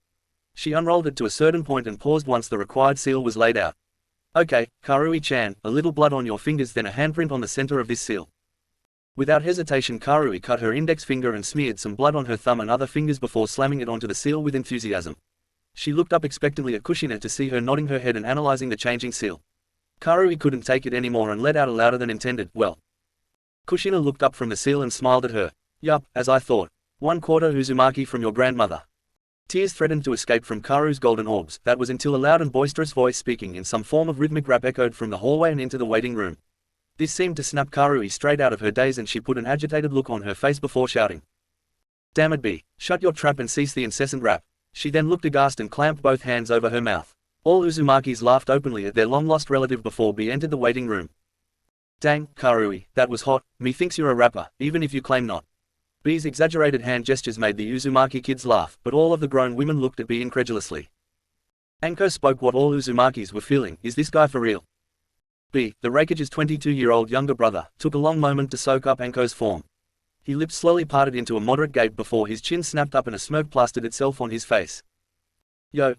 She unrolled it to a certain point and paused once the required seal was laid out. Okay, Karui-chan, a little blood on your fingers, then a handprint on the center of this seal. Without hesitation, Karui cut her index finger and smeared some blood on her thumb and other fingers before slamming it onto the seal with enthusiasm. She looked up expectantly at Kushina to see her nodding her head and analyzing the changing seal. Karui couldn't take it anymore and let out a louder than intended, well. Kushina looked up from the seal and smiled at her. Yup, as I thought. 1/4 Uzumaki from your grandmother. Tears threatened to escape from Karu's golden orbs. That was until a loud and boisterous voice speaking in some form of rhythmic rap echoed from the hallway and into the waiting room. This seemed to snap Karui straight out of her daze, and she put an agitated look on her face before shouting. Damn it, B. Shut your trap and cease the incessant rap. She then looked aghast and clamped both hands over her mouth. All Uzumakis laughed openly at their long-lost relative before B entered the waiting room. Dang, Karui, that was hot. Me thinks you're a rapper, even if you claim not. B's exaggerated hand gestures made the Uzumaki kids laugh, but all of the grown women looked at B incredulously. Anko spoke what all Uzumakis were feeling. Is this guy for real? B, the Refuge's 22-year-old younger brother, took a long moment to soak up Anko's form. His lips slowly parted into a moderate gape before his chin snapped up and a smirk plastered itself on his face. Yo,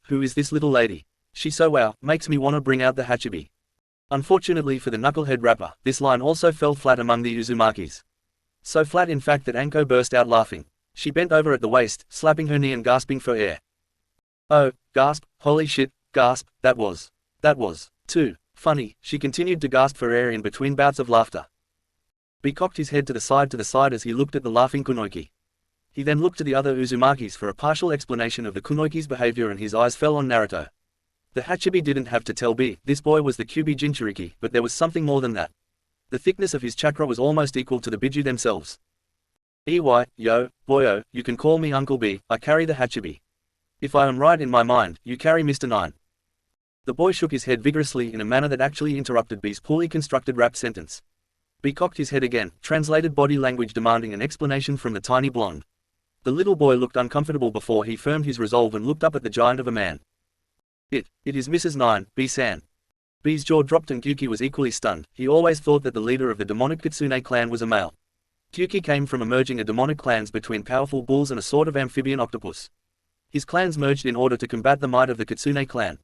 who is this little lady? She so wow, makes me wanna bring out the hachibi. Unfortunately for the knucklehead rapper, this line also fell flat among the Uzumakis. So flat in fact that Anko burst out laughing. She bent over at the waist, slapping her knee and gasping for air. Oh, gasp, holy shit, gasp, that was too funny, she continued to gasp for air in between bouts of laughter. B cocked his head to the side as he looked at the laughing kunoichi. He then looked to the other Uzumakis for a partial explanation of the kunoichi's behavior and his eyes fell on Naruto. The Hachibi didn't have to tell B, this boy was the Kyuubi Jinchuriki, but there was something more than that. The thickness of his chakra was almost equal to the Biju themselves. Yo, boyo, you can call me Uncle B, I carry the Hachibi. If I am right in my mind, you carry Mr. Nine. The boy shook his head vigorously in a manner that actually interrupted B's poorly constructed rap sentence. B cocked his head again, translated body language demanding an explanation from the tiny blonde. The little boy looked uncomfortable before he firmed his resolve and looked up at the giant of a man. It is Mrs. Nine, B-san. B's jaw dropped and Gyuki was equally stunned. He always thought that the leader of the demonic Kitsune clan was a male. Gyuki came from a merging of demonic clans between powerful bulls and a sort of amphibian octopus. His clans merged in order to combat the might of the Kitsune clan.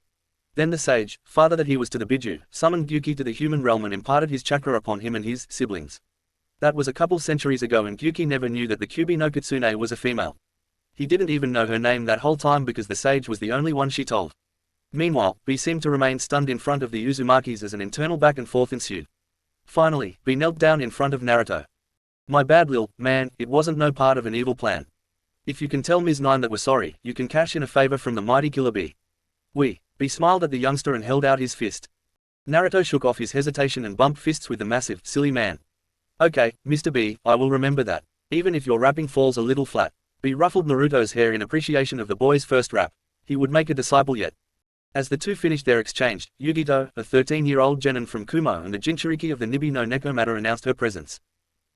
Then the sage, father that he was to the Biju, summoned Gyuki to the human realm and imparted his chakra upon him and his siblings. That was a couple centuries ago and Gyuki never knew that the Kyuubi no Kitsune was a female. He didn't even know her name that whole time because the sage was the only one she told. Meanwhile, B seemed to remain stunned in front of the Uzumakis as an internal back and forth ensued. Finally, B knelt down in front of Naruto. My bad lil, man, it wasn't no part of an evil plan. If you can tell Ms. Nine that we're sorry, you can cash in a favor from the mighty killer B. B smiled at the youngster and held out his fist. Naruto shook off his hesitation and bumped fists with the massive, silly man. Okay, Mr. B, I will remember that. Even if your rapping falls a little flat. B ruffled Naruto's hair in appreciation of the boy's first rap. He would make a disciple yet. As the two finished their exchange, Yugito, a 13-year-old genin from Kumo and the Jinchuriki of the Nibi no Nekomata announced her presence.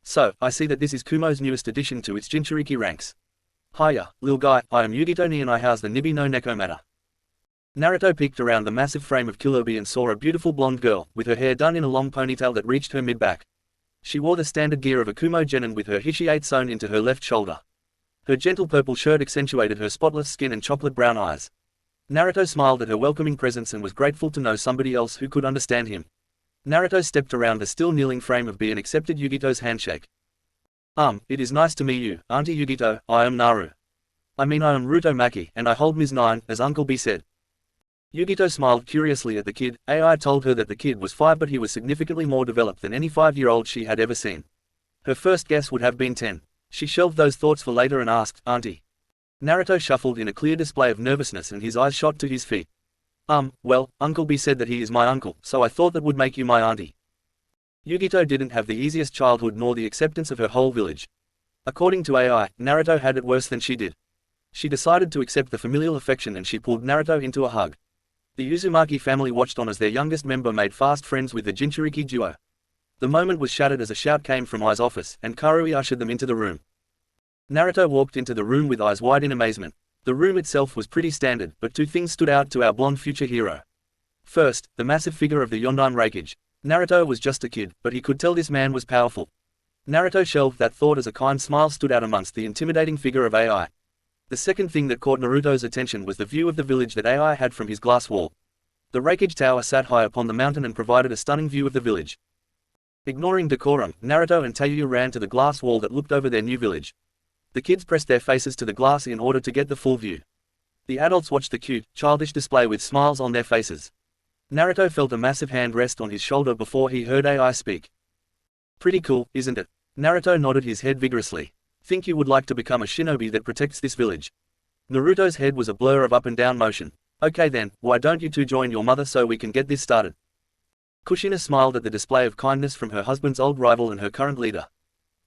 So, I see that this is Kumo's newest addition to its Jinchuriki ranks. Hiya, lil guy, I am Yugito Ni and I house the Nibi no Nekomata. Naruto peeked around the massive frame of Killer B and saw a beautiful blonde girl, with her hair done in a long ponytail that reached her mid-back. She wore the standard gear of a Kumo genin with her hishiate sewn into her left shoulder. Her gentle purple shirt accentuated her spotless skin and chocolate brown eyes. Naruto smiled at her welcoming presence and was grateful to know somebody else who could understand him. Naruto stepped around the still kneeling frame of B and accepted Yugito's handshake. It is nice to meet you, Auntie Yugito, I am Naru. I mean I am Ruto Maki, and I hold Ms. Nine, as Uncle B said. Yugito smiled curiously at the kid. AI told her that the kid was 5 but he was significantly more developed than any 5-year-old she had ever seen. Her first guess would have been 10. She shelved those thoughts for later and asked, Auntie. Naruto shuffled in a clear display of nervousness and his eyes shot to his feet. Well, Uncle B said that he is my uncle, so I thought that would make you my auntie. Yugito didn't have the easiest childhood nor the acceptance of her whole village. According to AI, Naruto had it worse than she did. She decided to accept the familial affection and she pulled Naruto into a hug. The Uzumaki family watched on as their youngest member made fast friends with the Jinchuriki duo. The moment was shattered as a shout came from Ai's office, and Karui ushered them into the room. Naruto walked into the room with eyes wide in amazement. The room itself was pretty standard, but two things stood out to our blonde future hero. First, the massive figure of the Yondan Refuge. Naruto was just a kid, but he could tell this man was powerful. Naruto shelved that thought as a kind smile stood out amongst the intimidating figure of AI. The second thing that caught Naruto's attention was the view of the village that AI had from his glass wall. The Refuge tower sat high upon the mountain and provided a stunning view of the village. Ignoring decorum, Naruto and Teiyu ran to the glass wall that looked over their new village. The kids pressed their faces to the glass in order to get the full view. The adults watched the cute, childish display with smiles on their faces. Naruto felt a massive hand rest on his shoulder before he heard AI speak. Pretty cool, isn't it? Naruto nodded his head vigorously. Think you would like to become a shinobi that protects this village? Naruto's head was a blur of up and down motion. Okay then, why don't you two join your mother so we can get this started? Kushina smiled at the display of kindness from her husband's old rival and her current leader.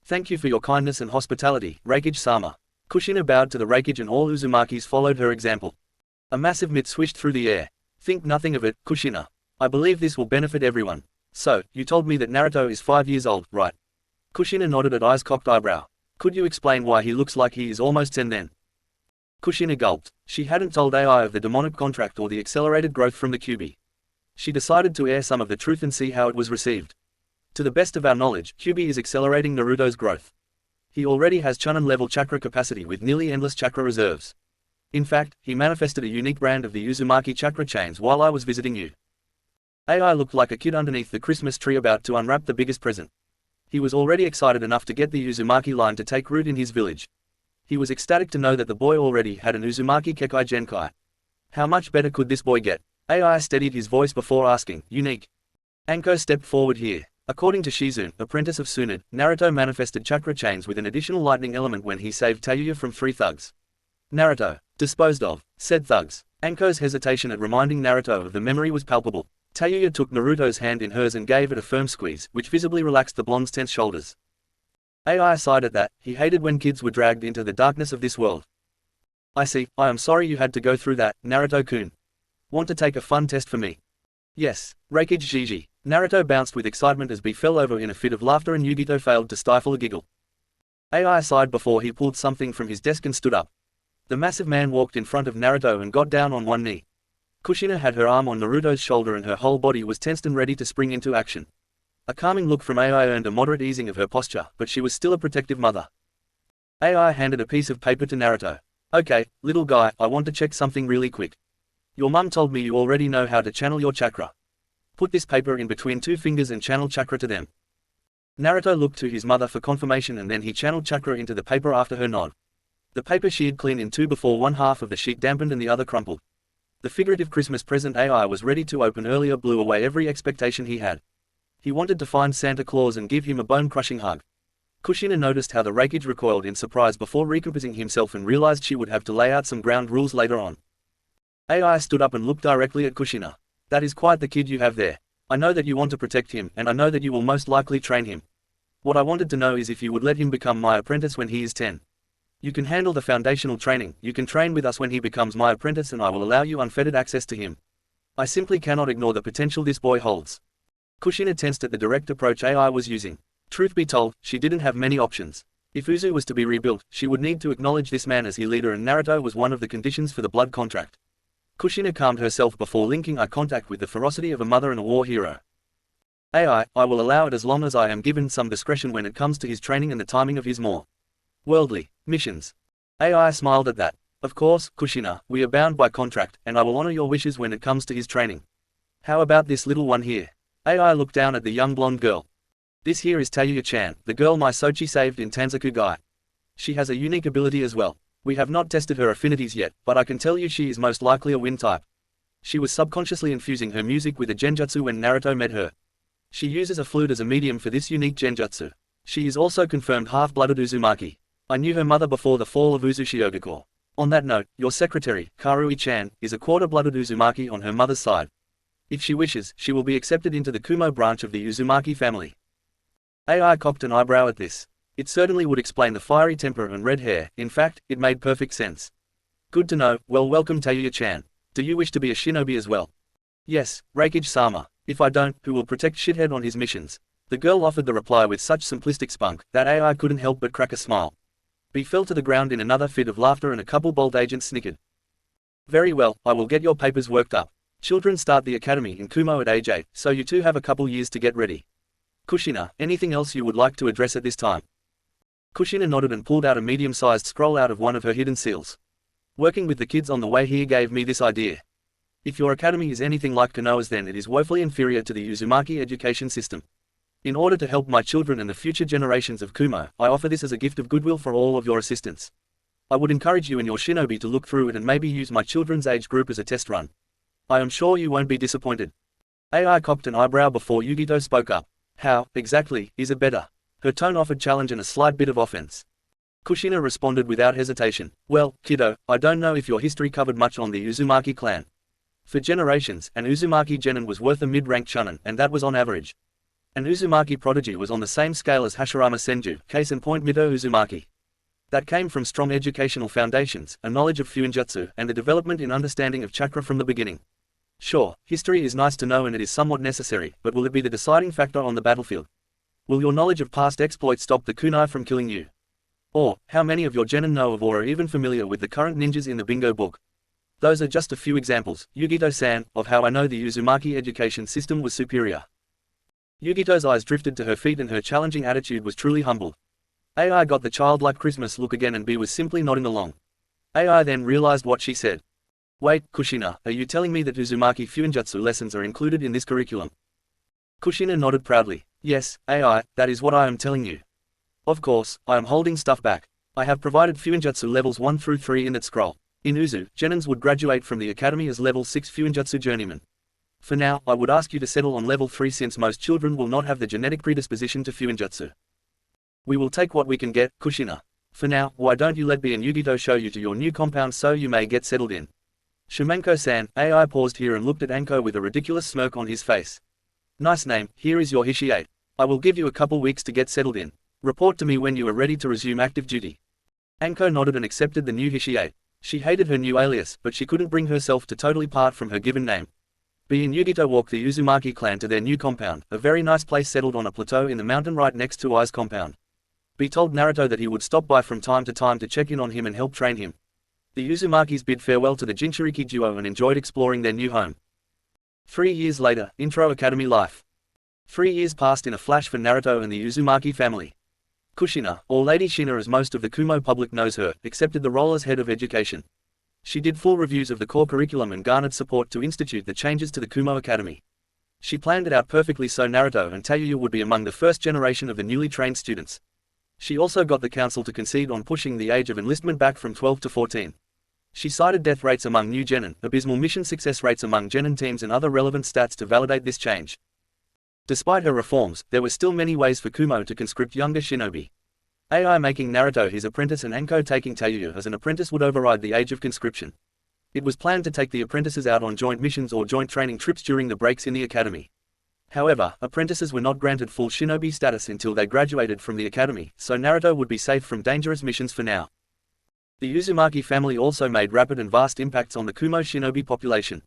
Thank you for your kindness and hospitality, Refuge-sama. Kushina bowed to the Refuge and all Uzumakis followed her example. A massive mitt swished through the air. Think nothing of it, Kushina. I believe this will benefit everyone. So, you told me that Naruto is 5 years old, right? Kushina nodded at Ai's cocked eyebrow. Could you explain why he looks like he is almost 10 then? Kushina gulped. She hadn't told AI of the demonic contract or the accelerated growth from the Kyuubi. She decided to air some of the truth and see how it was received. To the best of our knowledge, Kyuubi is accelerating Naruto's growth. He already has Chunin-level chakra capacity with nearly endless chakra reserves. In fact, he manifested a unique brand of the Uzumaki chakra chains while I was visiting you. AI looked like a kid underneath the Christmas tree about to unwrap the biggest present. He was already excited enough to get the Uzumaki line to take root in his village. He was ecstatic to know that the boy already had an Uzumaki Kekai Genkai. How much better could this boy get? AI steadied his voice before asking, unique. Anko stepped forward here. According to Shizune, apprentice of Tsunade, Naruto manifested chakra chains with an additional lightning element when he saved Tayuya from 3 thugs. Naruto, disposed of, said thugs. Anko's hesitation at reminding Naruto of the memory was palpable. Tayuya took Naruto's hand in hers and gave it a firm squeeze, which visibly relaxed the blonde's tense shoulders. AI sighed at that. He hated when kids were dragged into the darkness of this world. I see. I am sorry you had to go through that, Naruto-kun. Want to take a fun test for me? Yes, Refuge Gigi. Naruto bounced with excitement as B fell over in a fit of laughter and Yugito failed to stifle a giggle. AI sighed before he pulled something from his desk and stood up. The massive man walked in front of Naruto and got down on one knee. Kushina had her arm on Naruto's shoulder and her whole body was tensed and ready to spring into action. A calming look from AI earned a moderate easing of her posture, but she was still a protective mother. AI handed a piece of paper to Naruto. Okay, little guy, I want to check something really quick. Your mum told me you already know how to channel your chakra. Put this paper in between 2 fingers and channel chakra to them. Naruto looked to his mother for confirmation and then he channeled chakra into the paper after her nod. The paper sheared clean in 2 before one half of the sheet dampened and the other crumpled. The figurative Christmas present AI was ready to open earlier blew away every expectation he had. He wanted to find Santa Claus and give him a bone-crushing hug. Kushina noticed how the Refuge recoiled in surprise before recomposing himself and realized she would have to lay out some ground rules later on. AI stood up and looked directly at Kushina. That is quite the kid you have there. I know that you want to protect him and I know that you will most likely train him. What I wanted to know is if you would let him become my apprentice when he is 10. You can handle the foundational training, you can train with us when he becomes my apprentice and I will allow you unfettered access to him. I simply cannot ignore the potential this boy holds. Kushina tensed at the direct approach AI was using. Truth be told, she didn't have many options. If Uzu was to be rebuilt, she would need to acknowledge this man as her leader and Naruto was one of the conditions for the blood contract. Kushina calmed herself before linking eye contact with the ferocity of a mother and a war hero. AI, I will allow it as long as I am given some discretion when it comes to his training and the timing of his more worldly missions. AI smiled at that. Of course, Kushina, we are bound by contract, and I will honor your wishes when it comes to his training. How about this little one here? AI looked down at the young blonde girl. This here is Tayuya-chan, the girl my Sochi saved in Tanzaku Gai. She has a unique ability as well. We have not tested her affinities yet, but I can tell you she is most likely a wind type. She was subconsciously infusing her music with a genjutsu when Naruto met her. She uses a flute as a medium for this unique genjutsu. She is also confirmed half-blooded Uzumaki. I knew her mother before the fall of Uzushiogakure. On that note, your secretary, Karui-chan, is a quarter-blooded Uzumaki on her mother's side. If she wishes, she will be accepted into the Kumo branch of the Uzumaki family. AI cocked an eyebrow at this. It certainly would explain the fiery temper and red hair, in fact, it made perfect sense. Good to know. Well, welcome Tayuya-chan. Do you wish to be a shinobi as well? Yes, Reikage-sama. If I don't, who will protect Shithead on his missions? The girl offered the reply with such simplistic spunk, that AI couldn't help but crack a smile. B fell to the ground in another fit of laughter and a couple bold agents snickered. Very well, I will get your papers worked up. Children start the academy in Kumo at age 8, so you two have a couple years to get ready. Kushina, anything else you would like to address at this time? Kushina nodded and pulled out a medium-sized scroll out of one of her hidden seals. Working with the kids on the way here gave me this idea. If your academy is anything like Konoha's, then it is woefully inferior to the Uzumaki education system. In order to help my children and the future generations of Kumo, I offer this as a gift of goodwill for all of your assistance. I would encourage you and your shinobi to look through it and maybe use my children's age group as a test run. I am sure you won't be disappointed. AI cocked an eyebrow before Yugito spoke up. How, exactly, is it better? Her tone offered challenge and a slight bit of offense. Kushina responded without hesitation. Well, kiddo, I don't know if your history covered much on the Uzumaki clan. For generations, an Uzumaki genin was worth a mid-ranked chunin, and that was on average. An Uzumaki prodigy was on the same scale as Hashirama Senju, case in point Mito Uzumaki. That came from strong educational foundations, a knowledge of Fuinjutsu, and a development in understanding of chakra from the beginning. Sure, history is nice to know and it is somewhat necessary, but will it be the deciding factor on the battlefield? Will your knowledge of past exploits stop the kunai from killing you? Or, how many of your genin know of or are even familiar with the current ninjas in the bingo book? Those are just a few examples, Yugito-san, of how I know the Uzumaki education system was superior. Yugito's eyes drifted to her feet and her challenging attitude was truly humbled. AI got the childlike Christmas look again and B was simply nodding along. AI then realized what she said. Wait, Kushina, are you telling me that Uzumaki Fuinjutsu lessons are included in this curriculum? Kushina nodded proudly. Yes, AI, that is what I am telling you. Of course, I am holding stuff back. I have provided Fuinjutsu levels 1 through 3 in that scroll. In Uzu, Genins would graduate from the academy as level 6 Fuinjutsu journeyman. For now, I would ask you to settle on level 3 since most children will not have the genetic predisposition to Fuinjutsu. We will take what we can get, Kushina. For now, why don't you let me and Yugito show you to your new compound so you may get settled in. Shumenko-san, AI paused here and looked at Anko with a ridiculous smirk on his face. Nice name, here is your Hishiate. I will give you a couple weeks to get settled in. Report to me when you are ready to resume active duty. Anko nodded and accepted the new Hishiate. She hated her new alias, but she couldn't bring herself to totally part from her given name. Bee and Yugito walked the Uzumaki clan to their new compound, a very nice place settled on a plateau in the mountain right next to Ai's compound. Bee told Naruto that he would stop by from time to time to check in on him and help train him. The Uzumakis bid farewell to the Jinchuriki duo and enjoyed exploring their new home. 3 years later, Intro Academy life. 3 years passed in a flash for Naruto and the Uzumaki family. Kushina, or Lady Shina as most of the Kumo public knows her, accepted the role as head of education. She did full reviews of the core curriculum and garnered support to institute the changes to the Kumo Academy. She planned it out perfectly so Naruto and Tayuya would be among the first generation of the newly trained students. She also got the council to concede on pushing the age of enlistment back from 12 to 14. She cited death rates among new genin, abysmal mission success rates among genin teams and other relevant stats to validate this change. Despite her reforms, there were still many ways for Kumo to conscript younger shinobi. AI making Naruto his apprentice and Anko taking Tayuya as an apprentice would override the age of conscription. It was planned to take the apprentices out on joint missions or joint training trips during the breaks in the academy. However, apprentices were not granted full shinobi status until they graduated from the academy, so Naruto would be safe from dangerous missions for now. The Uzumaki family also made rapid and vast impacts on the Kumo shinobi population.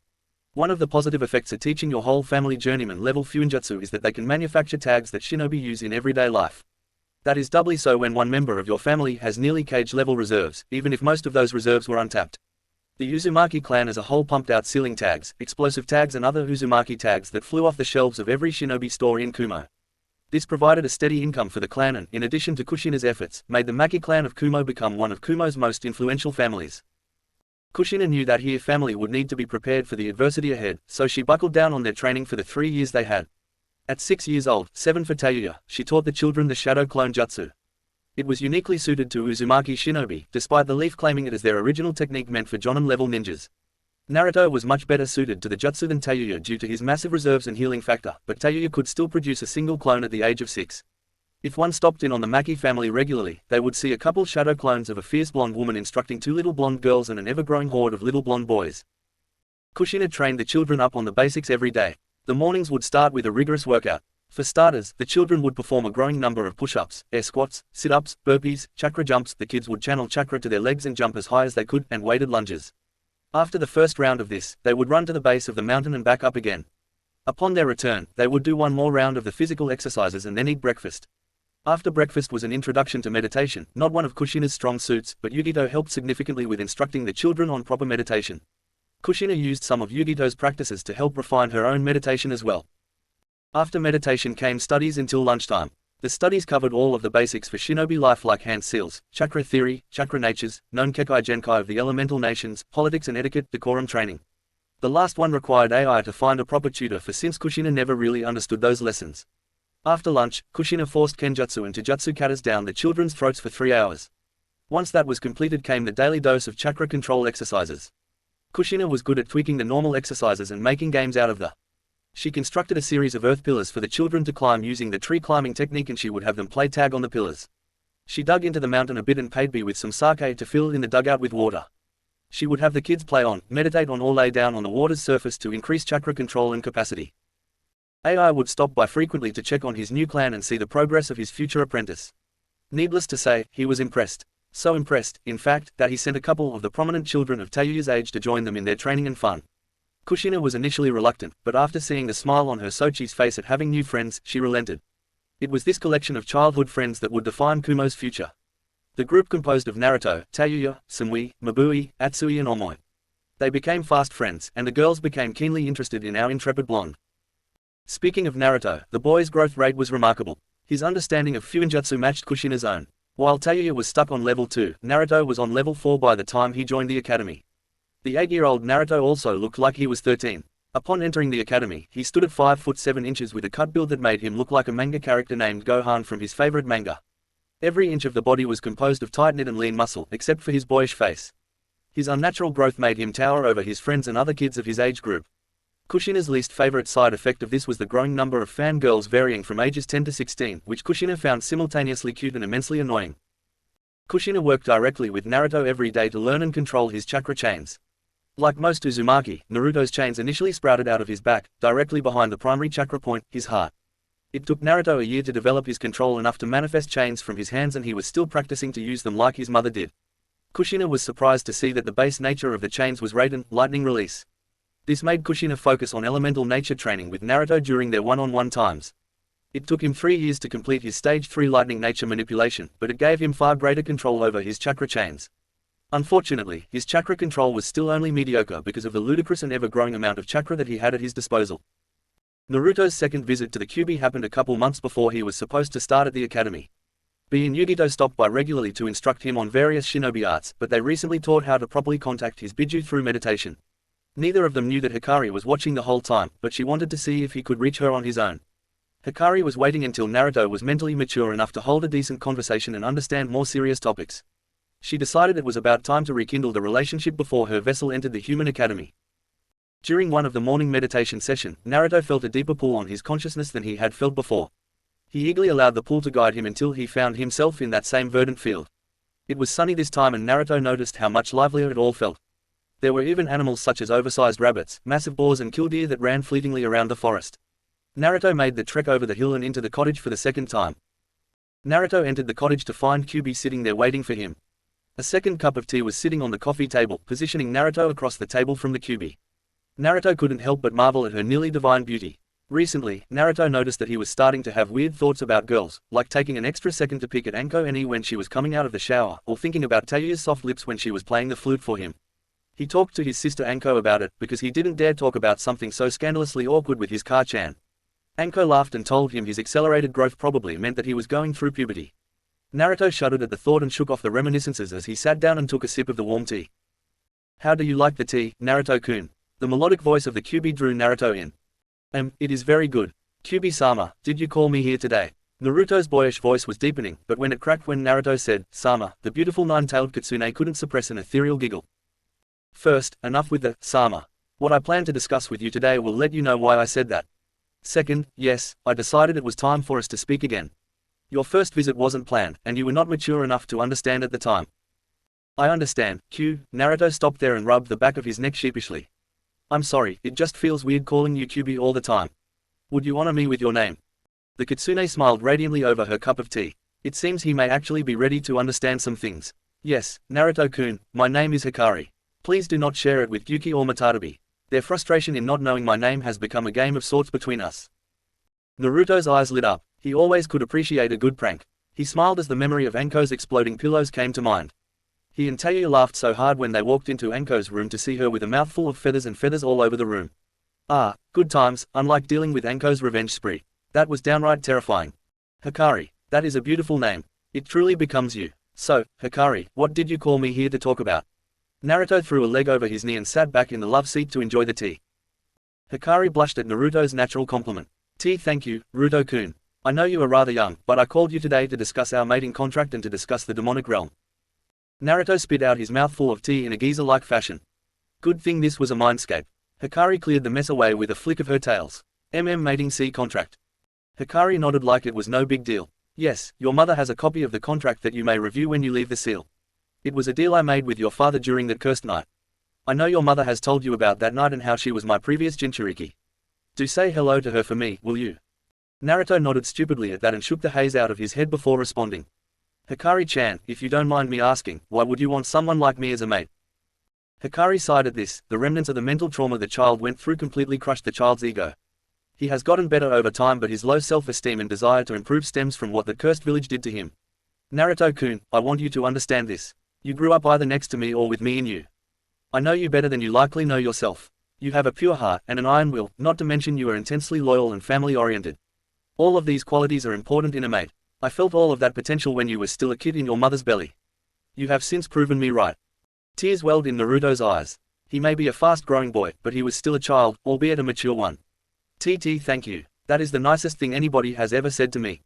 One of the positive effects of teaching your whole family journeyman level Fuinjutsu is that they can manufacture tags that shinobi use in everyday life. That is doubly so when one member of your family has nearly cage level reserves, even if most of those reserves were untapped. The Uzumaki clan as a whole pumped out ceiling tags, explosive tags and other Uzumaki tags that flew off the shelves of every shinobi store in Kumo. This provided a steady income for the clan and, in addition to Kushina's efforts, made the Maki clan of Kumo become one of Kumo's most influential families. Kushina knew that her family would need to be prepared for the adversity ahead, so she buckled down on their training for the 3 years they had. At 6 years old, 7 for Tayuya, she taught the children the Shadow Clone Jutsu. It was uniquely suited to Uzumaki shinobi, despite the Leaf claiming it as their original technique meant for Jonin-level ninjas. Naruto was much better suited to the jutsu than Tayuya due to his massive reserves and healing factor, but Tayuya could still produce a single clone at the age of 6. If one stopped in on the Maki family regularly, they would see a couple shadow clones of a fierce blonde woman instructing 2 little blonde girls and an ever-growing horde of little blonde boys. Kushina trained the children up on the basics every day. The mornings would start with a rigorous workout. For starters, the children would perform a growing number of push-ups, air squats, sit-ups, burpees, chakra jumps. The kids would channel chakra to their legs and jump as high as they could, and weighted lunges. After the first round of this, they would run to the base of the mountain and back up again. Upon their return, they would do one more round of the physical exercises and then eat breakfast. After breakfast was an introduction to meditation, not one of Kushina's strong suits, but Yugito helped significantly with instructing the children on proper meditation. Kushina used some of Yugito's practices to help refine her own meditation as well. After meditation came studies until lunchtime. The studies covered all of the basics for shinobi life like hand seals, chakra theory, chakra natures, known kekai genkai of the elemental nations, politics and etiquette, decorum training. The last one required AI to find a proper tutor for since Kushina never really understood those lessons. After lunch, Kushina forced kenjutsu and tajutsu katas down the children's throats for 3 hours. Once that was completed came the daily dose of chakra control exercises. Kushina was good at tweaking the normal exercises and making games out of the. She constructed a series of earth pillars for the children to climb using the tree climbing technique, and she would have them play tag on the pillars. She dug into the mountain a bit and paid Bee with some sake to fill in the dugout with water. She would have the kids play on, meditate on or lay down on the water's surface to increase chakra control and capacity. AI would stop by frequently to check on his new clan and see the progress of his future apprentice. Needless to say, he was impressed. So impressed, in fact, that he sent a couple of the prominent children of Tayuya's age to join them in their training and fun. Kushina was initially reluctant, but after seeing the smile on her Sochi's face at having new friends, she relented. It was this collection of childhood friends that would define Kumo's future. The group composed of Naruto, Tayuya, Sumui, Mabui, Atsui and Omoi. They became fast friends, and the girls became keenly interested in our intrepid blonde. Speaking of Naruto, the boy's growth rate was remarkable. His understanding of Fuinjutsu matched Kushina's own. While Tayuya was stuck on level 2, Naruto was on level 4 by the time he joined the academy. The 8-year-old Naruto also looked like he was 13. Upon entering the academy, he stood at 5 foot 7 inches with a cut build that made him look like a manga character named Gohan from his favorite manga. Every inch of the body was composed of tight-knit and lean muscle, except for his boyish face. His unnatural growth made him tower over his friends and other kids of his age group. Kushina's least favorite side effect of this was the growing number of fangirls varying from ages 10 to 16, which Kushina found simultaneously cute and immensely annoying. Kushina worked directly with Naruto every day to learn and control his chakra chains. Like most Uzumaki, Naruto's chains initially sprouted out of his back, directly behind the primary chakra point, his heart. It took Naruto a year to develop his control enough to manifest chains from his hands, and he was still practicing to use them like his mother did. Kushina was surprised to see that the base nature of the chains was Raiden, lightning release. This made Kushina focus on elemental nature training with Naruto during their one-on-one times. It took him 3 years to complete his stage 3 lightning nature manipulation, but it gave him far greater control over his chakra chains. Unfortunately, his chakra control was still only mediocre because of the ludicrous and ever-growing amount of chakra that he had at his disposal. Naruto's second visit to the Kyuubi happened a couple months before he was supposed to start at the academy. Bee and Yugito stopped by regularly to instruct him on various shinobi arts, but they recently taught how to properly contact his biju through meditation. Neither of them knew that Hikari was watching the whole time, but she wanted to see if he could reach her on his own. Hikari was waiting until Naruto was mentally mature enough to hold a decent conversation and understand more serious topics. She decided it was about time to rekindle the relationship before her vessel entered the human academy. During one of the morning meditation session, Naruto felt a deeper pull on his consciousness than he had felt before. He eagerly allowed the pull to guide him until he found himself in that same verdant field. It was sunny this time, and Naruto noticed how much livelier it all felt. There were even animals such as oversized rabbits, massive boars and killdeer that ran fleetingly around the forest. Naruto made the trek over the hill and into the cottage for the second time. Naruto entered the cottage to find Kyuubi sitting there waiting for him. A second cup of tea was sitting on the coffee table, positioning Naruto across the table from the Kyuubi. Naruto couldn't help but marvel at her nearly divine beauty. Recently, Naruto noticed that he was starting to have weird thoughts about girls, like taking an extra second to pick at Anko Eni when she was coming out of the shower, or thinking about Tayuya's soft lips when she was playing the flute for him. He talked to his sister Anko about it, because he didn't dare talk about something so scandalously awkward with his Car-chan. Anko laughed and told him his accelerated growth probably meant that he was going through puberty. Naruto shuddered at the thought and shook off the reminiscences as he sat down and took a sip of the warm tea. "How do you like the tea, Naruto-kun?" The melodic voice of the Kyuubi drew Naruto in. It is very good. Kyuubi-sama, did you call me here today?" Naruto's boyish voice was deepening, but when it cracked when Naruto said, "Sama," the beautiful nine-tailed kitsune couldn't suppress an ethereal giggle. "First, enough with the Sama. What I plan to discuss with you today will let you know why I said that. Second, yes, I decided it was time for us to speak again. Your first visit wasn't planned, and you were not mature enough to understand at the time." "I understand, Q." Naruto stopped there and rubbed the back of his neck sheepishly. "I'm sorry, it just feels weird calling you Kyuubi all the time. Would you honor me with your name?" The kitsune smiled radiantly over her cup of tea. It seems he may actually be ready to understand some things. "Yes, Naruto-kun, my name is Hikari. Please do not share it with Yuki or Matarabi. Their frustration in not knowing my name has become a game of sorts between us." Naruto's eyes lit up. He always could appreciate a good prank. He smiled as the memory of Anko's exploding pillows came to mind. He and Tayuya laughed so hard when they walked into Anko's room to see her with a mouthful of feathers and feathers all over the room. Ah, good times, unlike dealing with Anko's revenge spree. That was downright terrifying. "Hikari, that is a beautiful name. It truly becomes you. So, Hikari, what did you call me here to talk about?" Naruto threw a leg over his knee and sat back in the love seat to enjoy the tea. Hikari blushed at Naruto's natural compliment. "Tea, thank you, Naruto-kun. I know you are rather young, but I called you today to discuss our mating contract and to discuss the demonic realm." Naruto spit out his mouthful of tea in a geezer-like fashion. Good thing this was a mindscape. Hikari cleared the mess away with a flick of her tails. Mating C contract." Hikari nodded like it was no big deal. "Yes, your mother has a copy of the contract that you may review when you leave the seal. It was a deal I made with your father during that cursed night. I know your mother has told you about that night and how she was my previous Jinchuriki. Do say hello to her for me, will you?" Naruto nodded stupidly at that and shook the haze out of his head before responding. "Hikari-chan, if you don't mind me asking, why would you want someone like me as a mate?" Hikari sighed at this. The remnants of the mental trauma the child went through completely crushed the child's ego. He has gotten better over time, but his low self-esteem and desire to improve stems from what the cursed village did to him. "Naruto-kun, I want you to understand this. You grew up either next to me or with me in you. I know you better than you likely know yourself. You have a pure heart and an iron will, not to mention you are intensely loyal and family-oriented. All of these qualities are important in a mate. I felt all of that potential when you were still a kid in your mother's belly. You have since proven me right." Tears welled in Naruto's eyes. He may be a fast-growing boy, but he was still a child, albeit a mature one. TT, thank you. That is the nicest thing anybody has ever said to me.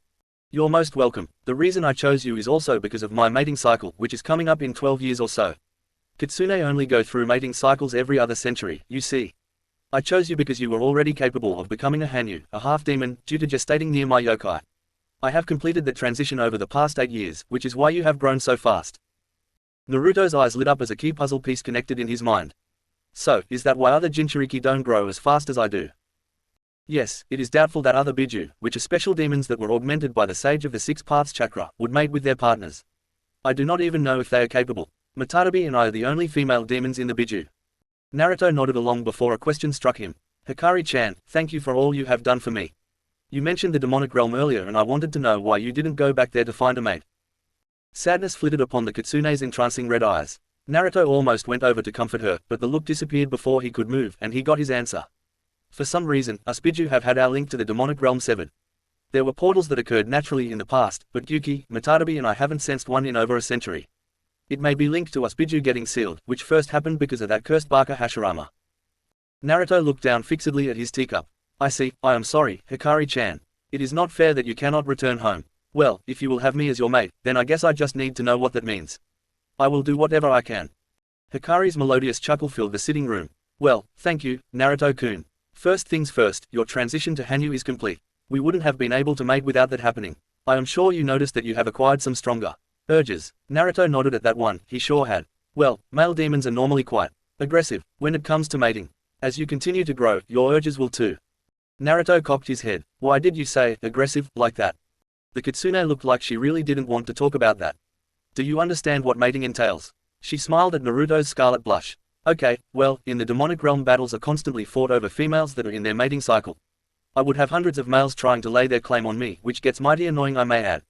You're most welcome. The reason I chose you is also because of my mating cycle, which is coming up in 12 years or so. Kitsune only go through mating cycles every other century, you see. I chose you because you were already capable of becoming a Hanyu, a half-demon, due to gestating near my yokai. I have completed the transition over the past 8 years, which is why you have grown so fast. Naruto's eyes lit up as a key puzzle piece connected in his mind. So, is that why other Jinchuriki don't grow as fast as I do? Yes, it is doubtful that other Biju, which are special demons that were augmented by the Sage of the Six Paths chakra, would mate with their partners. I do not even know if they are capable. Matarabi and I are the only female demons in the Biju. Naruto nodded along before a question struck him. Hikari-chan, thank you for all you have done for me. You mentioned the demonic realm earlier and I wanted to know why you didn't go back there to find a mate. Sadness flitted upon the Kitsune's entrancing red eyes. Naruto almost went over to comfort her, but the look disappeared before he could move and he got his answer. For some reason, us Biju have had our link to the demonic realm severed. There were portals that occurred naturally in the past, but Yuki, Matarabi and I haven't sensed one in over a century. It may be linked to us Biju getting sealed, which first happened because of that cursed Baka Hashirama. Naruto looked down fixedly at his teacup. I see, I am sorry, Hikari-chan. It is not fair that you cannot return home. Well, if you will have me as your mate, then I guess I just need to know what that means. I will do whatever I can. Hikari's melodious chuckle filled the sitting room. Well, thank you, Naruto-kun. First things first, your transition to Hanyu is complete. We wouldn't have been able to mate without that happening. I am sure you noticed that you have acquired some stronger urges. Naruto nodded at that one, he sure had. Well, male demons are normally quite aggressive when it comes to mating. As you continue to grow, your urges will too. Naruto cocked his head. Why did you say aggressive like that? The Kitsune looked like she really didn't want to talk about that. Do you understand what mating entails? She smiled at Naruto's scarlet blush. Okay, well, in the demonic realm battles are constantly fought over females that are in their mating cycle. I would have hundreds of males trying to lay their claim on me, which gets mighty annoying I may add.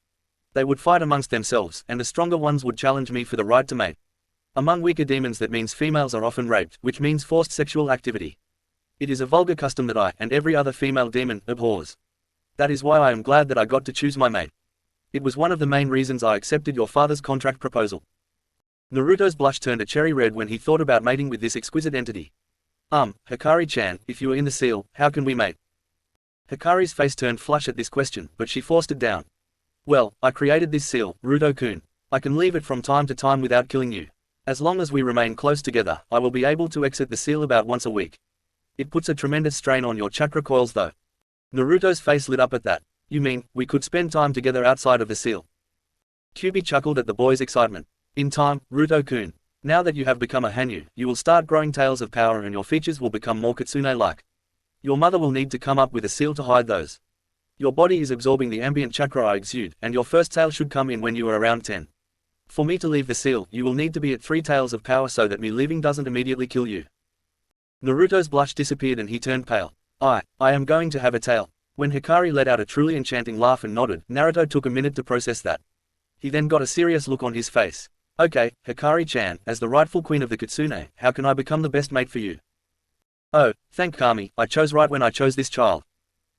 They would fight amongst themselves, and the stronger ones would challenge me for the right to mate. Among weaker demons that means females are often raped, which means forced sexual activity. It is a vulgar custom that I, and every other female demon, abhors. That is why I am glad that I got to choose my mate. It was one of the main reasons I accepted your father's contract proposal. Naruto's blush turned a cherry red when he thought about mating with this exquisite entity. Hikari-chan, if you are in the seal, how can we mate? Hikari's face turned flush at this question, but she forced it down. Well, I created this seal, Ruto-kun. I can leave it from time to time without killing you. As long as we remain close together, I will be able to exit the seal about once a week. It puts a tremendous strain on your chakra coils though. Naruto's face lit up at that. You mean, we could spend time together outside of the seal? Kyubi chuckled at the boy's excitement. In time, Ruto-kun. Now that you have become a Hanyu, you will start growing tails of power and your features will become more Kitsune-like. Your mother will need to come up with a seal to hide those. Your body is absorbing the ambient chakra I exude, and your first tail should come in when you are around 10. For me to leave the seal, you will need to be at 3 tails of power so that me leaving doesn't immediately kill you. Naruto's blush disappeared and he turned pale. I am going to have a tail. When Hikari let out a truly enchanting laugh and nodded, Naruto took a minute to process that. He then got a serious look on his face. Okay, Hikari-chan, as the rightful queen of the Kitsune, how can I become the best mate for you? Oh, thank Kami, I chose right when I chose this child.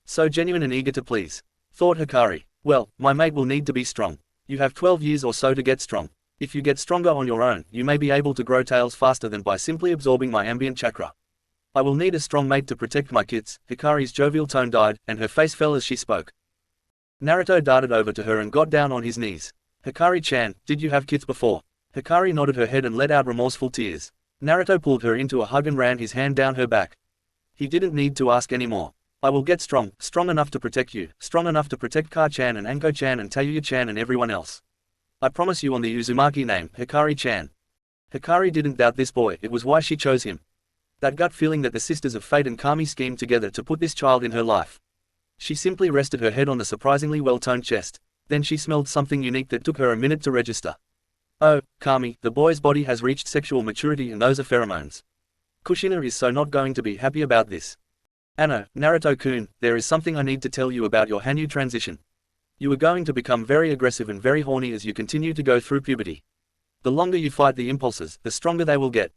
So genuine and eager to please. Thought Hikari. Well, my mate will need to be strong. You have 12 years or so to get strong. If you get stronger on your own, you may be able to grow tails faster than by simply absorbing my ambient chakra. I will need a strong mate to protect my kids. Hikari's jovial tone died, and her face fell as she spoke. Naruto darted over to her and got down on his knees. Hikari-chan, did you have kids before? Hikari nodded her head and let out remorseful tears. Naruto pulled her into a hug and ran his hand down her back. He didn't need to ask anymore. I will get strong enough to protect you, strong enough to protect Ka-chan and Anko-chan and Tayuya-chan and everyone else. I promise you on the Uzumaki name, Hikari-chan. Hikari didn't doubt this boy, it was why she chose him. That gut feeling that the Sisters of Fate and Kami schemed together to put this child in her life. She simply rested her head on the surprisingly well-toned chest. Then she smelled something unique that took her a minute to register. Oh, Kami, the boy's body has reached sexual maturity and those are pheromones. Kushina is so not going to be happy about this. Anno, Naruto-kun, there is something I need to tell you about your Hanyu transition. You are going to become very aggressive and very horny as you continue to go through puberty. The longer you fight the impulses, the stronger they will get.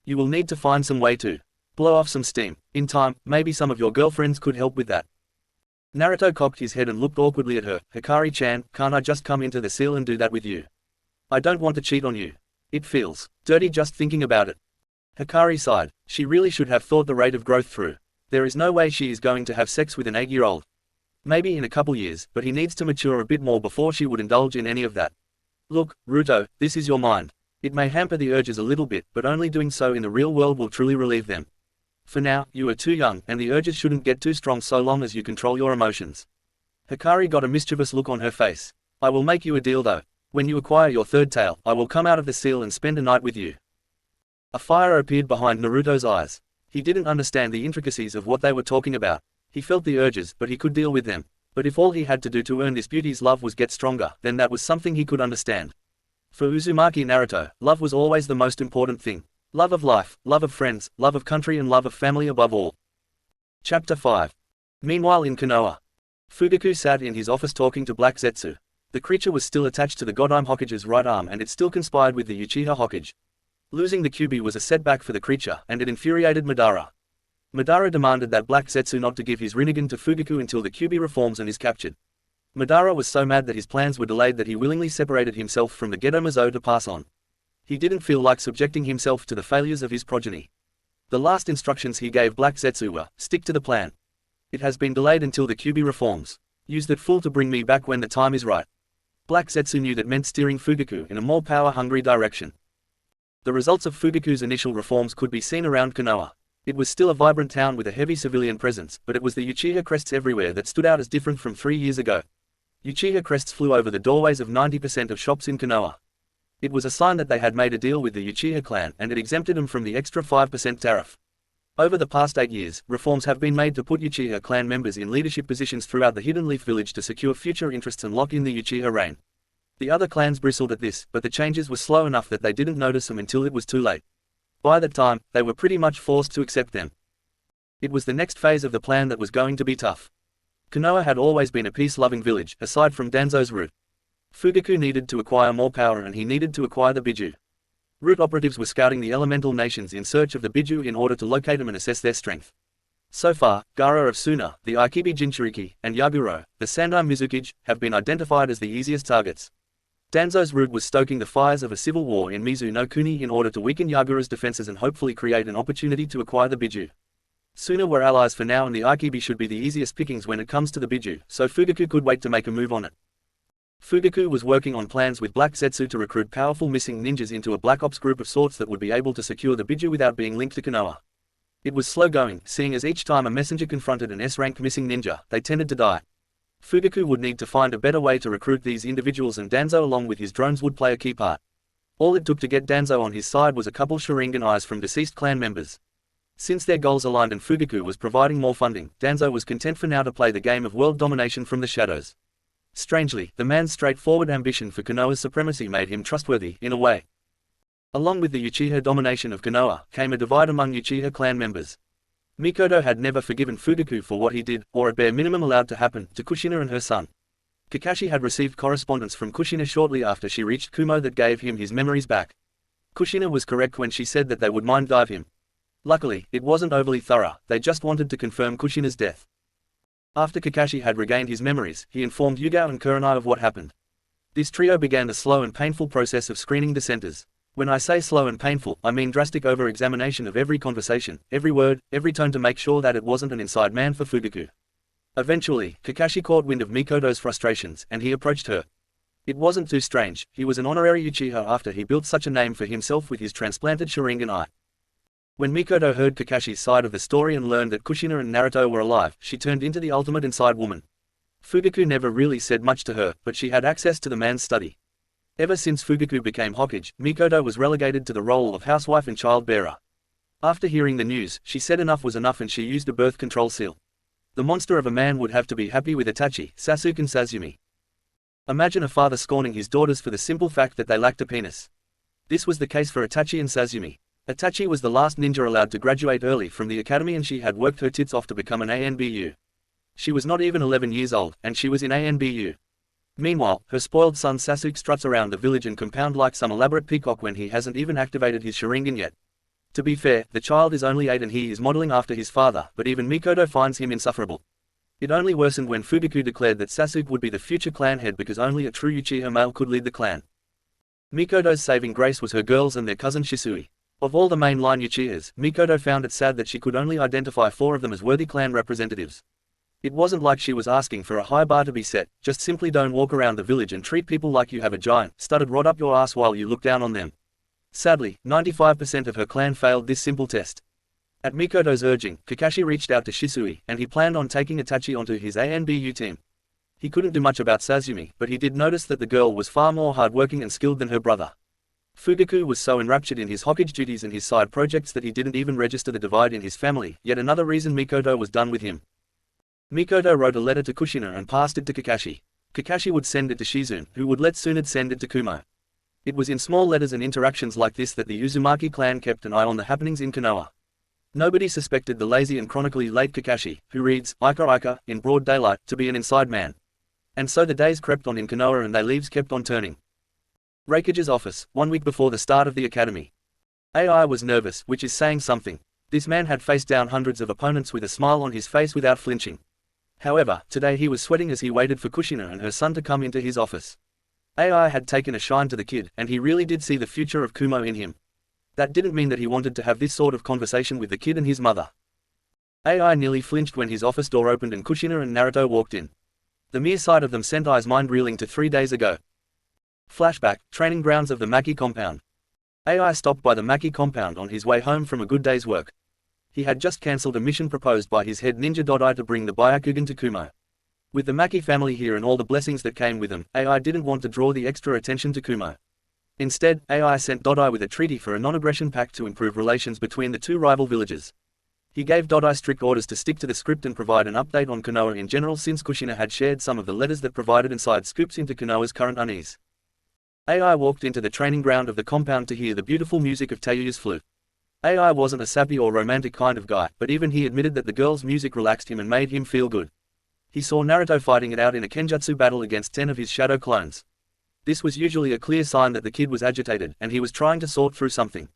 You will need to find some way to blow off some steam. In time, maybe some of your girlfriends could help with that. Naruto cocked his head and looked awkwardly at her. Hikari-chan, can't I just come into the seal and do that with you? I don't want to cheat on you. It feels dirty just thinking about it. Hikari sighed. She really should have thought the rate of growth through. There is no way she is going to have sex with an 8-year-old. Maybe in a couple years, but he needs to mature a bit more before she would indulge in any of that. Look, Ruto, this is your mind. It may hamper the urges a little bit, but only doing so in the real world will truly relieve them. For now, you are too young, and the urges shouldn't get too strong so long as you control your emotions. Hikari got a mischievous look on her face. I will make you a deal though. When you acquire your third tail, I will come out of the seal and spend a night with you. A fire appeared behind Naruto's eyes. He didn't understand the intricacies of what they were talking about. He felt the urges, but he could deal with them. But if all he had to do to earn this beauty's love was get stronger, then that was something he could understand. For Uzumaki Naruto, love was always the most important thing. Love of life, love of friends, love of country and love of family above all. Chapter 5. Meanwhile in Konoha. Fugaku sat in his office talking to Black Zetsu. The creature was still attached to the Godime Hokage's right arm and it still conspired with the Uchiha Hokage. Losing the Kyuubi was a setback for the creature, and it infuriated Madara. Madara demanded that Black Zetsu not to give his Rinnegan to Fugaku until the Kyuubi reforms and is captured. Madara was so mad that his plans were delayed that he willingly separated himself from the Gedo Mazo to pass on. He didn't feel like subjecting himself to the failures of his progeny. The last instructions he gave Black Zetsu were, stick to the plan. It has been delayed until the Kyuubi reforms. Use that fool to bring me back when the time is right. Black Zetsu knew that meant steering Fugaku in a more power-hungry direction. The results of Fugaku's initial reforms could be seen around Konoha. It was still a vibrant town with a heavy civilian presence, but it was the Uchiha crests everywhere that stood out as different from 3 years ago. Uchiha crests flew over the doorways of 90% of shops in Konoha. It was a sign that they had made a deal with the Uchiha clan and it exempted them from the extra 5% tariff. Over the past 8 years, reforms have been made to put Uchiha clan members in leadership positions throughout the Hidden Leaf village to secure future interests and lock in the Uchiha reign. The other clans bristled at this, but the changes were slow enough that they didn't notice them until it was too late. By that time, they were pretty much forced to accept them. It was the next phase of the plan that was going to be tough. Konoha had always been a peace-loving village, aside from Danzo's route. Fugaku needed to acquire more power and he needed to acquire the Biju. Root operatives were scouting the elemental nations in search of the Biju in order to locate them and assess their strength. So far, Gaara of Suna, the Aikibi Jinchuriki, and Yaguro, the Sandai Mizukage, have been identified as the easiest targets. Danzo's route was stoking the fires of a civil war in Mizu no Kuni in order to weaken Yaguro's defenses and hopefully create an opportunity to acquire the Biju. Suna were allies for now and the Aikibi should be the easiest pickings when it comes to the Biju, so Fugaku could wait to make a move on it. Fugaku was working on plans with Black Zetsu to recruit powerful missing ninjas into a Black Ops group of sorts that would be able to secure the Biju without being linked to Konoha. It was slow going, seeing as each time a messenger confronted an S-rank missing ninja, they tended to die. Fugaku would need to find a better way to recruit these individuals and Danzo along with his drones would play a key part. All it took to get Danzo on his side was a couple Sharingan eyes from deceased clan members. Since their goals aligned and Fugaku was providing more funding, Danzo was content for now to play the game of world domination from the shadows. Strangely, the man's straightforward ambition for Konoha's supremacy made him trustworthy, in a way. Along with the Uchiha domination of Konoha, came a divide among Uchiha clan members. Mikoto had never forgiven Fugaku for what he did, or at bare minimum allowed to happen, to Kushina and her son. Kakashi had received correspondence from Kushina shortly after she reached Kumo that gave him his memories back. Kushina was correct when she said that they would mind dive him. Luckily, it wasn't overly thorough, they just wanted to confirm Kushina's death. After Kakashi had regained his memories, he informed Yugao and Kurenai of what happened. This trio began the slow and painful process of screening dissenters. When I say slow and painful, I mean drastic over-examination of every conversation, every word, every tone to make sure that it wasn't an inside man for Fugaku. Eventually, Kakashi caught wind of Mikoto's frustrations, and he approached her. It wasn't too strange, he was an honorary Uchiha after he built such a name for himself with his transplanted Sharingan eye. When Mikoto heard Kakashi's side of the story and learned that Kushina and Naruto were alive, she turned into the ultimate inside woman. Fugaku never really said much to her, but she had access to the man's study. Ever since Fugaku became Hokage, Mikoto was relegated to the role of housewife and child-bearer. After hearing the news, she said enough was enough and she used a birth control seal. The monster of a man would have to be happy with Itachi, Sasuke and Sazumi. Imagine a father scorning his daughters for the simple fact that they lacked a penis. This was the case for Itachi and Sazumi. Itachi was the last ninja allowed to graduate early from the academy and she had worked her tits off to become an ANBU. She was not even 11 years old, and she was in ANBU. Meanwhile, her spoiled son Sasuke struts around the village and compound like some elaborate peacock when he hasn't even activated his Sharingan yet. To be fair, the child is only 8 and he is modeling after his father, but even Mikoto finds him insufferable. It only worsened when Fugaku declared that Sasuke would be the future clan head because only a true Uchiha male could lead the clan. Mikoto's saving grace was her girls and their cousin Shisui. Of all the mainline Uchihas, Mikoto found it sad that she could only identify 4 of them as worthy clan representatives. It wasn't like she was asking for a high bar to be set, just simply don't walk around the village and treat people like you have a giant, studded rod up your ass while you look down on them. Sadly, 95% of her clan failed this simple test. At Mikoto's urging, Kakashi reached out to Shisui, and he planned on taking Itachi onto his ANBU team. He couldn't do much about Sazumi, but he did notice that the girl was far more hardworking and skilled than her brother. Fugaku was so enraptured in his Hokage duties and his side projects that he didn't even register the divide in his family, yet another reason Mikoto was done with him. Mikoto wrote a letter to Kushina and passed it to Kakashi. Kakashi would send it to Shizune, who would let Tsunade send it to Kumo. It was in small letters and interactions like this that the Uzumaki clan kept an eye on the happenings in Konoha. Nobody suspected the lazy and chronically late Kakashi, who reads Ika Ika in broad daylight, to be an inside man. And so the days crept on in Konoha and their leaves kept on turning. Refuge's office, 1 week before the start of the academy. AI was nervous, which is saying something. This man had faced down hundreds of opponents with a smile on his face without flinching. However, today he was sweating as he waited for Kushina and her son to come into his office. AI had taken a shine to the kid, and he really did see the future of Kumo in him. That didn't mean that he wanted to have this sort of conversation with the kid and his mother. AI nearly flinched when his office door opened and Kushina and Naruto walked in. The mere sight of them sent AI's mind reeling to 3 days ago. Flashback, training grounds of the Maki compound. AI stopped by the Maki compound on his way home from a good day's work. He had just cancelled a mission proposed by his head ninja Dodai to bring the Byakugan to Kumo. With the Maki family here and all the blessings that came with them, AI didn't want to draw the extra attention to Kumo. Instead, AI sent Dodai with a treaty for a non-aggression pact to improve relations between the 2 rival villages. He gave Dodai strict orders to stick to the script and provide an update on Konoha in general, since Kushina had shared some of the letters that provided inside scoops into Konoha's current unease. AI walked into the training ground of the compound to hear the beautiful music of Tayuya's flute. AI wasn't a sappy or romantic kind of guy, but even he admitted that the girl's music relaxed him and made him feel good. He saw Naruto fighting it out in a kenjutsu battle against 10 of his shadow clones. This was usually a clear sign that the kid was agitated, and he was trying to sort through something.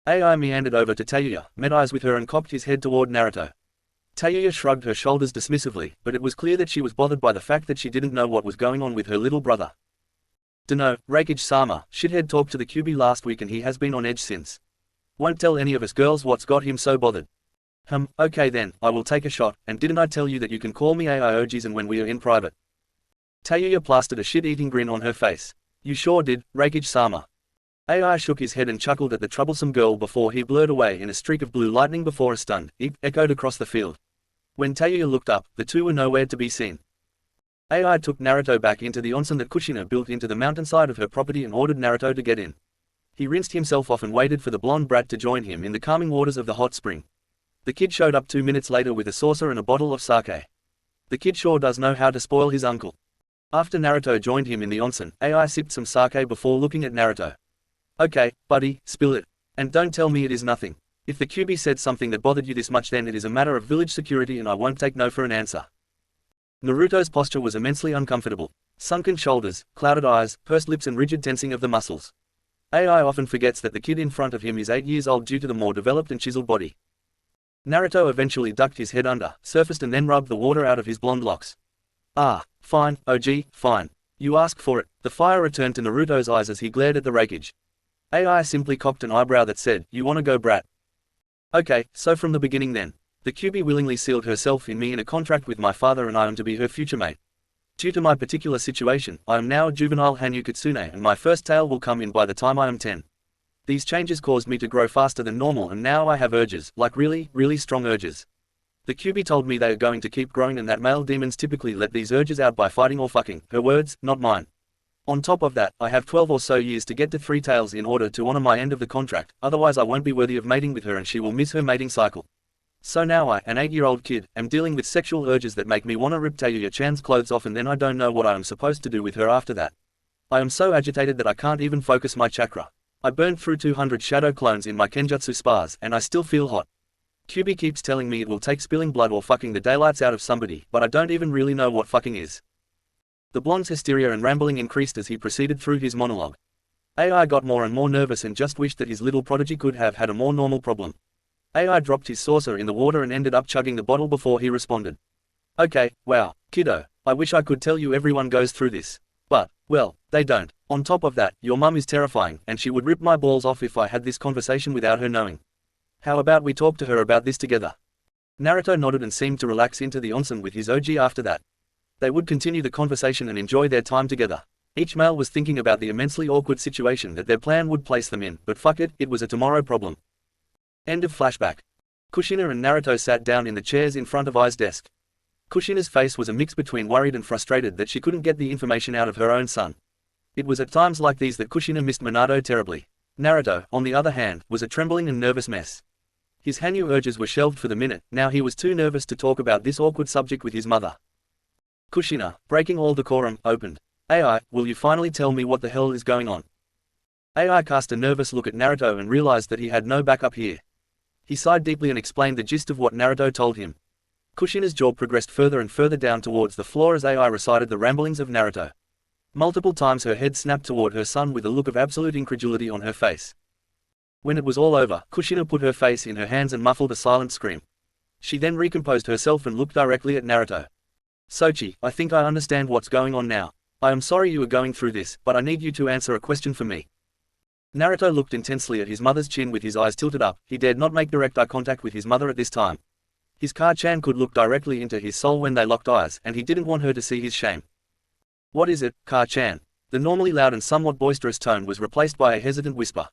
AI meandered over to Tayuya, met eyes with her and cocked his head toward Naruto. Tayuya shrugged her shoulders dismissively, but it was clear that she was bothered by the fact that she didn't know what was going on with her little brother. Dunno, Refuge-sama, shithead talked to the QB last week and he has been on edge since. Won't tell any of us girls what's got him so bothered. Okay then, I will take a shot, and didn't I tell you that you can call me AIOGs and when we are in private? Tayuya plastered a shit-eating grin on her face. You sure did, Refuge-sama. AI shook his head and chuckled at the troublesome girl before he blurred away in a streak of blue lightning before a stunned "eep" echoed across the field. When Tayuya looked up, the two were nowhere to be seen. AI took Naruto back into the onsen that Kushina built into the mountainside of her property and ordered Naruto to get in. He rinsed himself off and waited for the blonde brat to join him in the calming waters of the hot spring. The kid showed up 2 minutes later with a saucer and a bottle of sake. The kid sure does know how to spoil his uncle. After Naruto joined him in the onsen, AI sipped some sake before looking at Naruto. Okay, buddy, spill it. And don't tell me it is nothing. If the QB said something that bothered you this much, then it is a matter of village security and I won't take no for an answer. Naruto's posture was immensely uncomfortable. Sunken shoulders, clouded eyes, pursed lips and rigid tensing of the muscles. AI often forgets that the kid in front of him is 8 years old due to the more developed and chiseled body. Naruto eventually ducked his head under, surfaced and then rubbed the water out of his blonde locks. Ah, fine, OG, fine. You asked for it. The fire returned to Naruto's eyes as he glared at the Refuge. AI simply cocked an eyebrow that said, you wanna go, brat? Okay, so from the beginning then. The QB willingly sealed herself in me in a contract with my father and I am to be her future mate. Due to my particular situation, I am now a juvenile Hanyu Kitsune and my first tail will come in by the time I am 10. These changes caused me to grow faster than normal and now I have urges, like really, really strong urges. The QB told me they are going to keep growing and that male demons typically let these urges out by fighting or fucking, her words, not mine. On top of that, I have 12 or so years to get to 3 tails in order to honor my end of the contract, otherwise I won't be worthy of mating with her and she will miss her mating cycle. So now I, an 8-year-old kid, am dealing with sexual urges that make me wanna rip Tayuya-chan's clothes off and then I don't know what I am supposed to do with her after that. I am so agitated that I can't even focus my chakra. I burned through 200 shadow clones in my kenjutsu spas and I still feel hot. QB keeps telling me it will take spilling blood or fucking the daylights out of somebody, but I don't even really know what fucking is. The blonde's hysteria and rambling increased as he proceeded through his monologue. AI got more and more nervous and just wished that his little prodigy could have had a more normal problem. AI dropped his saucer in the water and ended up chugging the bottle before he responded. Okay, wow, kiddo, I wish I could tell you everyone goes through this. But, well, they don't. On top of that, your mum is terrifying, and she would rip my balls off if I had this conversation without her knowing. How about we talk to her about this together? Naruto nodded and seemed to relax into the onsen with his OG after that. They would continue the conversation and enjoy their time together. Each male was thinking about the immensely awkward situation that their plan would place them in, but fuck it, it was a tomorrow problem. End of flashback. Kushina and Naruto sat down in the chairs in front of Ai's desk. Kushina's face was a mix between worried and frustrated that she couldn't get the information out of her own son. It was at times like these that Kushina missed Minato terribly. Naruto, on the other hand, was a trembling and nervous mess. His Hanyu urges were shelved for the minute, now he was too nervous to talk about this awkward subject with his mother. Kushina, breaking all decorum, opened. Ai, will you finally tell me what the hell is going on? Ai cast a nervous look at Naruto and realized that he had no backup here. He sighed deeply and explained the gist of what Naruto told him. Kushina's jaw progressed further and further down towards the floor as Ai recited the ramblings of Naruto. Multiple times her head snapped toward her son with a look of absolute incredulity on her face. When it was all over, Kushina put her face in her hands and muffled a silent scream. She then recomposed herself and looked directly at Naruto. Sochi, I think I understand what's going on now. I am sorry you are going through this, but I need you to answer a question for me. Naruto looked intensely at his mother's chin with his eyes tilted up. He dared not make direct eye contact with his mother at this time. His Ka-chan could look directly into his soul when they locked eyes, and he didn't want her to see his shame. What is it, Ka-chan? The normally loud and somewhat boisterous tone was replaced by a hesitant whisper.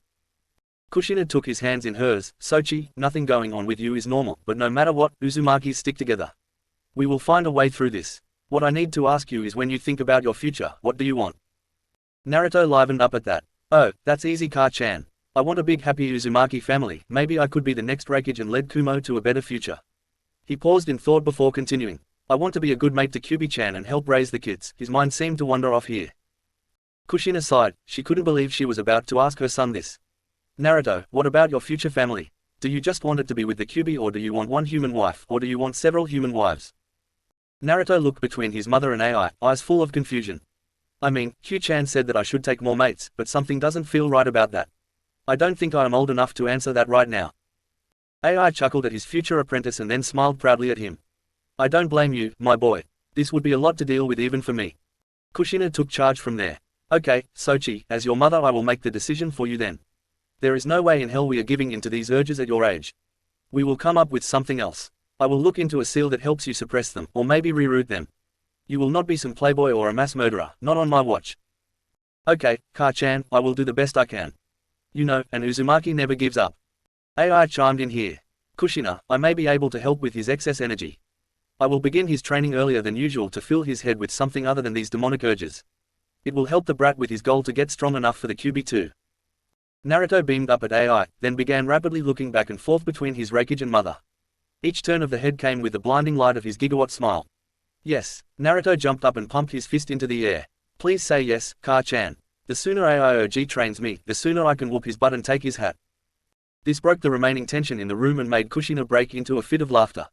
Kushina took his hands in hers. Sochi, nothing going on with you is normal, but no matter what, Uzumakis stick together. We will find a way through this. What I need to ask you is when you think about your future, what do you want? Naruto livened up at that. Oh, that's easy Ka-chan. I want a big happy Uzumaki family, maybe I could be the next Refuge and lead Kumo to a better future. He paused in thought before continuing. I want to be a good mate to Kyubi-chan and help raise the kids. His mind seemed to wander off here. Kushina sighed. She couldn't believe she was about to ask her son this. Naruto, what about your future family? Do you just want it to be with the Kyubi, or do you want one human wife, or do you want several human wives? Naruto looked between his mother and Ai, eyes full of confusion. I mean, Q-chan said that I should take more mates, but something doesn't feel right about that. I don't think I am old enough to answer that right now. Ai chuckled at his future apprentice and then smiled proudly at him. I don't blame you, my boy. This would be a lot to deal with even for me. Kushina took charge from there. Okay, Sochi, as your mother I will make the decision for you then. There is no way in hell we are giving in to these urges at your age. We will come up with something else. I will look into a seal that helps you suppress them, or maybe reroute them. You will not be some playboy or a mass murderer, not on my watch. Okay, Ka-chan, I will do the best I can. You know, an Uzumaki never gives up. Ai chimed in here. Kushina, I may be able to help with his excess energy. I will begin his training earlier than usual to fill his head with something other than these demonic urges. It will help the brat with his goal to get strong enough for the Kyubi too. Naruto beamed up at Ai, then began rapidly looking back and forth between his Refuge and mother. Each turn of the head came with the blinding light of his gigawatt smile. Yes. Naruto jumped up and pumped his fist into the air. Please say yes, Ka-chan. The sooner AIOG trains me, the sooner I can whoop his butt and take his hat. This broke the remaining tension in the room and made Kushina break into a fit of laughter.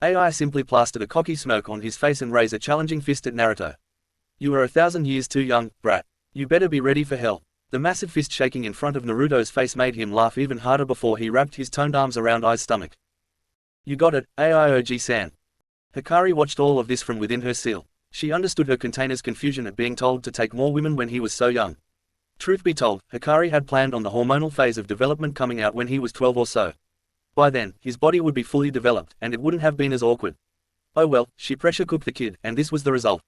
Ai simply plastered a cocky smirk on his face and raised a challenging fist at Naruto. You are 1,000 years too young, brat. You better be ready for hell. The massive fist shaking in front of Naruto's face made him laugh even harder before he wrapped his toned arms around Ai's stomach. You got it, AIOG-san. Hikari watched all of this from within her seal. She understood her container's confusion at being told to take more women when he was so young. Truth be told, Hikari had planned on the hormonal phase of development coming out when he was 12 or so. By then, his body would be fully developed, and it wouldn't have been as awkward. Oh well, she pressure cooked the kid, and this was the result.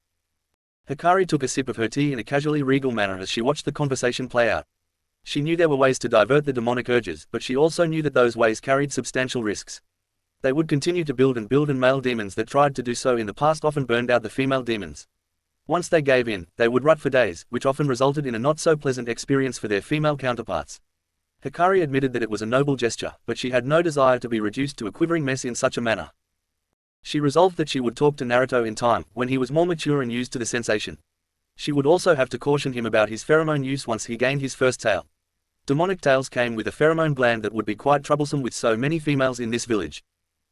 Hikari took a sip of her tea in a casually regal manner as she watched the conversation play out. She knew there were ways to divert the demonic urges, but she also knew that those ways carried substantial risks. They would continue to build and male demons that tried to do so in the past often burned out the female demons. Once they gave in, they would rot for days, which often resulted in a not-so-pleasant experience for their female counterparts. Hikari admitted that it was a noble gesture, but she had no desire to be reduced to a quivering mess in such a manner. She resolved that she would talk to Naruto in time, when he was more mature and used to the sensation. She would also have to caution him about his pheromone use once he gained his first tail. Demonic tails came with a pheromone gland that would be quite troublesome with so many females in this village.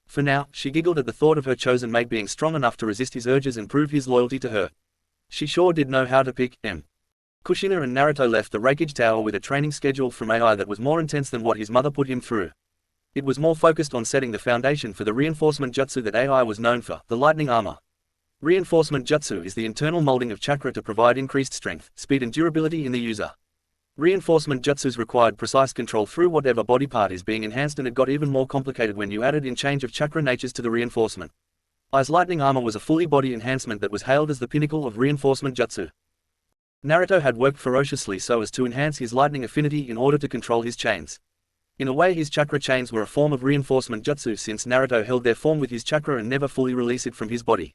For now, she giggled at the thought of her chosen mate being strong enough to resist his urges and prove his loyalty to her. She sure did know how to pick him. Kushina and Naruto left the Refuge Tower with a training schedule from Ai that was more intense than what his mother put him through. It was more focused on setting the foundation for the reinforcement jutsu that Ai was known for, the lightning armor. Reinforcement jutsu is the internal molding of chakra to provide increased strength, speed and durability in the user. Reinforcement jutsus required precise control through whatever body part is being enhanced, and it got even more complicated when you added in change of chakra natures to the reinforcement. Ai's lightning armor was a fully body enhancement that was hailed as the pinnacle of reinforcement jutsu. Naruto had worked ferociously so as to enhance his lightning affinity in order to control his chains. In a way, his chakra chains were a form of reinforcement jutsu, since Naruto held their form with his chakra and never fully release it from his body.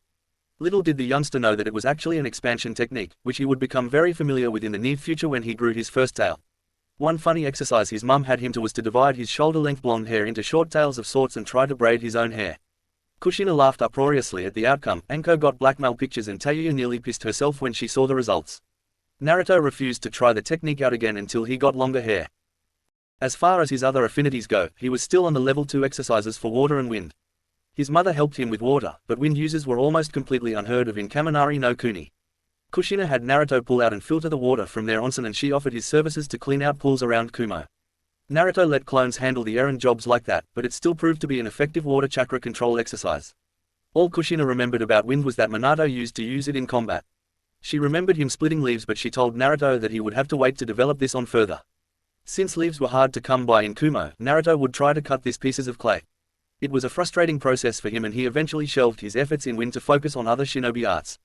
Little did the youngster know that it was actually an expansion technique, which he would become very familiar with in the near future when he grew his first tail. One funny exercise his mum had him to was to divide his shoulder-length blonde hair into short tails of sorts and try to braid his own hair. Kushina laughed uproariously at the outcome, Anko got blackmail pictures, and Tayuya nearly pissed herself when she saw the results. Naruto refused to try the technique out again until he got longer hair. As far as his other affinities go, he was still on the level 2 exercises for water and wind. His mother helped him with water, but wind uses were almost completely unheard of in Kaminari no Kuni. Kushina had Naruto pull out and filter the water from their onsen, and she offered his services to clean out pools around Kumo. Naruto let clones handle the errand jobs like that, but it still proved to be an effective water chakra control exercise. All Kushina remembered about wind was that Minato used to use it in combat. She remembered him splitting leaves, but she told Naruto that he would have to wait to develop this on further. Since leaves were hard to come by in Kumo, Naruto would try to cut these pieces of clay. It was a frustrating process for him, and he eventually shelved his efforts in wind to focus on other shinobi arts.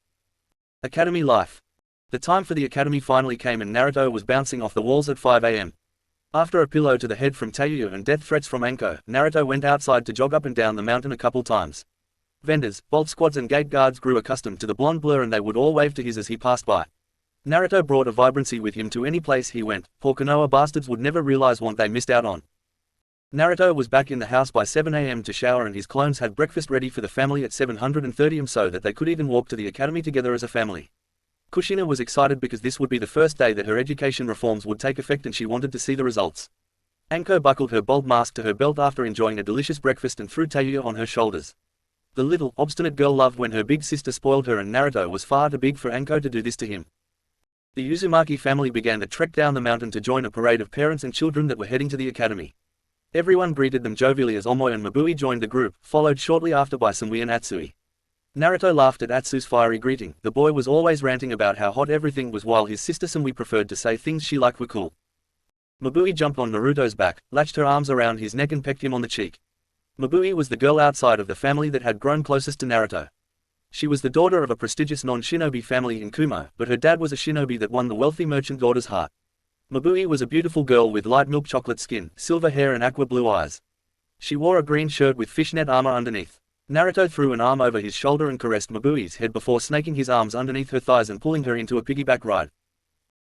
Academy life. The time for the academy finally came, and Naruto was bouncing off the walls at 5 AM. After a pillow to the head from Tayuya and death threats from Anko, Naruto went outside to jog up and down the mountain a couple times. Vendors, bolt squads and gate guards grew accustomed to the blonde blur, and they would all wave to his as he passed by. Naruto brought a vibrancy with him to any place he went. Poor Konoha bastards would never realize what they missed out on. Naruto was back in the house by 7 AM to shower, and his clones had breakfast ready for the family at 7:30 AM so that they could even walk to the academy together as a family. Kushina was excited because this would be the first day that her education reforms would take effect, and she wanted to see the results. Anko buckled her bulb mask to her belt after enjoying a delicious breakfast and threw Tayuya on her shoulders. The little, obstinate girl loved when her big sister spoiled her, and Naruto was far too big for Anko to do this to him. The Uzumaki family began the trek down the mountain to join a parade of parents and children that were heading to the academy. Everyone greeted them jovially as Omoi and Mabui joined the group, followed shortly after by Sumui and Atsui. Naruto laughed at Atsu's fiery greeting. The boy was always ranting about how hot everything was, while his sister Sumui preferred to say things she liked were cool. Mabui jumped on Naruto's back, latched her arms around his neck and pecked him on the cheek. Mabui was the girl outside of the family that had grown closest to Naruto. She was the daughter of a prestigious non-shinobi family in Kumo, but her dad was a shinobi that won the wealthy merchant daughter's heart. Mabui was a beautiful girl with light milk chocolate skin, silver hair and aqua blue eyes. She wore a green shirt with fishnet armor underneath. Naruto threw an arm over his shoulder and caressed Mabui's head before snaking his arms underneath her thighs and pulling her into a piggyback ride.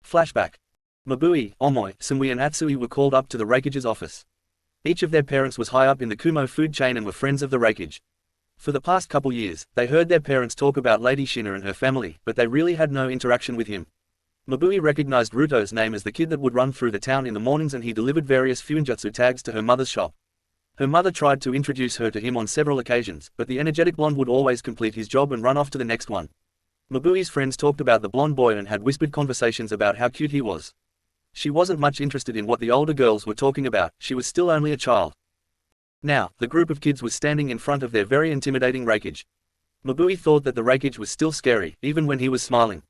Flashback. Mabui, Omoi, Sumui and Atsui were called up to the Refuge's office. Each of their parents was high up in the Kumo food chain and were friends of the Refuge. For the past couple years, they heard their parents talk about Lady Shina and her family, but they really had no interaction with him. Mabui recognized Ruto's name as the kid that would run through the town in the mornings, and he delivered various Fuinjutsu tags to her mother's shop. Her mother tried to introduce her to him on several occasions, but the energetic blonde would always complete his job and run off to the next one. Mabui's friends talked about the blonde boy and had whispered conversations about how cute he was. She wasn't much interested in what the older girls were talking about, she was still only a child. Now, the group of kids was standing in front of their very intimidating Refuge. Mabui thought that the Refuge was still scary, even when he was smiling.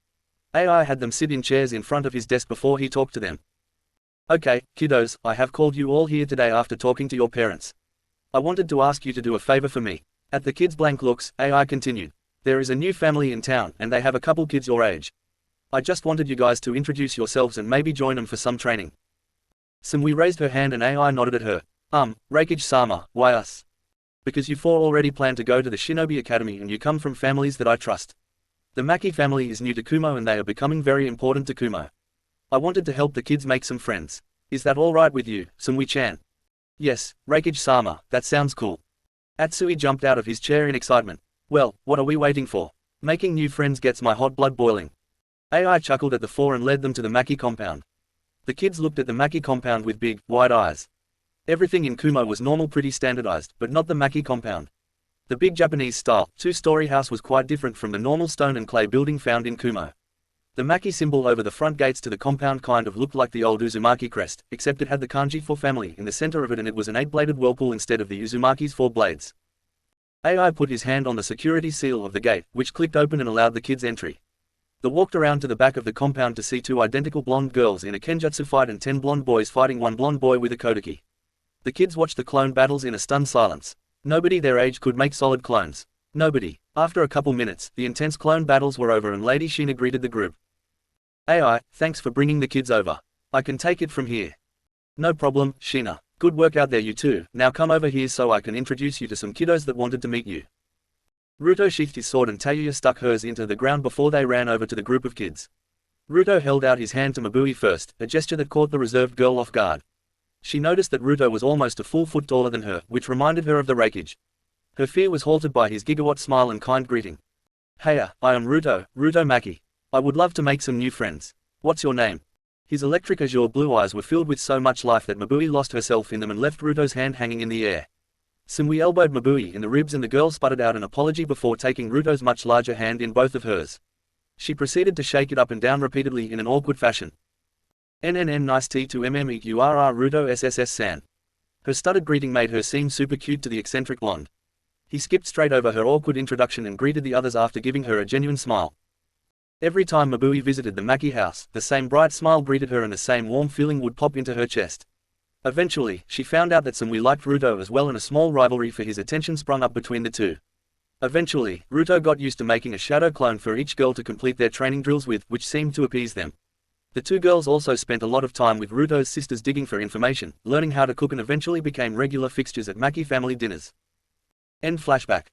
AI had them sit in chairs in front of his desk before he talked to them. Okay, kiddos, I have called you all here today after talking to your parents. I wanted to ask you to do a favor for me. At the kids' blank looks, AI continued. There is a new family in town, and they have a couple kids your age. I just wanted you guys to introduce yourselves and maybe join them for some training. Sumui raised her hand and AI nodded at her. Refuge-sama, why us? Because you four already plan to go to the Shinobi Academy and you come from families that I trust. The Maki family is new to Kumo and they are becoming very important to Kumo. I wanted to help the kids make some friends. Is that alright with you, Sumui-chan? Yes, Refuge-sama, that sounds cool. Atsui jumped out of his chair in excitement. Well, what are we waiting for? Making new friends gets my hot blood boiling. AI chuckled at the four and led them to the Maki compound. The kids looked at the Maki compound with big, wide eyes. Everything in Kumo was normal, pretty standardized, but not the Maki compound. The big Japanese-style, two-story house was quite different from the normal stone and clay building found in Kumo. The Maki symbol over the front gates to the compound kind of looked like the old Uzumaki crest, except it had the kanji for family in the center of it, and it was an 8-bladed whirlpool instead of the Uzumaki's 4 blades. AI put his hand on the security seal of the gate, which clicked open and allowed the kids entry. They walked around to the back of the compound to see two identical blonde girls in a kenjutsu fight and 10 blonde boys fighting one blonde boy with a kodaki. The kids watched the clone battles in a stunned silence. Nobody their age could make solid clones. Nobody. After a couple minutes, the intense clone battles were over and Lady Sheena greeted the group. AI, thanks for bringing the kids over. I can take it from here. No problem, Sheena. Good work out there you two. Now come over here so I can introduce you to some kiddos that wanted to meet you. Ruto sheathed his sword and Tayuya stuck hers into the ground before they ran over to the group of kids. Ruto held out his hand to Mabui first, a gesture that caught the reserved girl off guard. She noticed that Ruto was almost a full foot taller than her, which reminded her of the Refuge. Her fear was halted by his gigawatt smile and kind greeting. Heya, I am Ruto, Ruto Maki. I would love to make some new friends. What's your name? His electric azure blue eyes were filled with so much life that Mabui lost herself in them and left Ruto's hand hanging in the air. Sumui elbowed Mabui in the ribs and the girl sputtered out an apology before taking Ruto's much larger hand in both of hers. She proceeded to shake it up and down repeatedly in an awkward fashion. NNN nice T2MM eat URR Ruto SSS-san. Her stuttered greeting made her seem super cute to the eccentric blonde. He skipped straight over her awkward introduction and greeted the others after giving her a genuine smile. Every time Mabui visited the Maki house, the same bright smile greeted her and the same warm feeling would pop into her chest. Eventually, she found out that Sumui liked Ruto as well and a small rivalry for his attention sprung up between the two. Eventually, Ruto got used to making a shadow clone for each girl to complete their training drills with, which seemed to appease them. The two girls also spent a lot of time with Ruto's sisters digging for information, learning how to cook and eventually became regular fixtures at Maki family dinners. End flashback.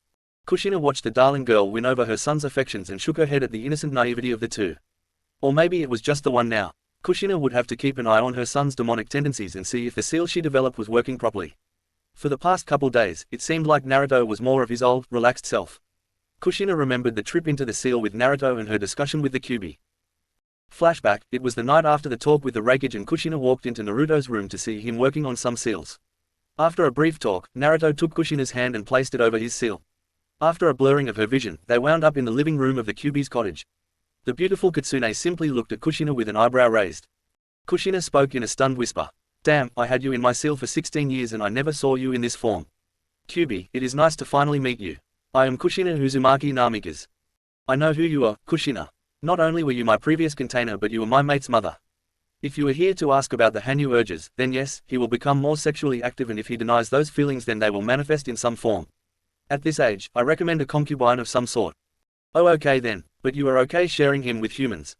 Kushina watched the darling girl win over her son's affections and shook her head at the innocent naivety of the two. Or maybe it was just the one now. Kushina would have to keep an eye on her son's demonic tendencies and see if the seal she developed was working properly. For the past couple days, it seemed like Naruto was more of his old, relaxed self. Kushina remembered the trip into the seal with Naruto and her discussion with the Kyuubi. Flashback, it was the night after the talk with the Refuge and Kushina walked into Naruto's room to see him working on some seals. After a brief talk, Naruto took Kushina's hand and placed it over his seal. After a blurring of her vision, they wound up in the living room of the Kyuubi's cottage. The beautiful Kitsune simply looked at Kushina with an eyebrow raised. Kushina spoke in a stunned whisper. Damn, I had you in my seal for 16 years and I never saw you in this form. Kyuubi, it is nice to finally meet you. I am Kushina Uzumaki Namikaze. I know who you are, Kushina. Not only were you my previous container but you were my mate's mother. If you are here to ask about the Hanyu urges, then yes, he will become more sexually active and if he denies those feelings then they will manifest in some form. At this age, I recommend a concubine of some sort. Oh okay then, but you are okay sharing him with humans.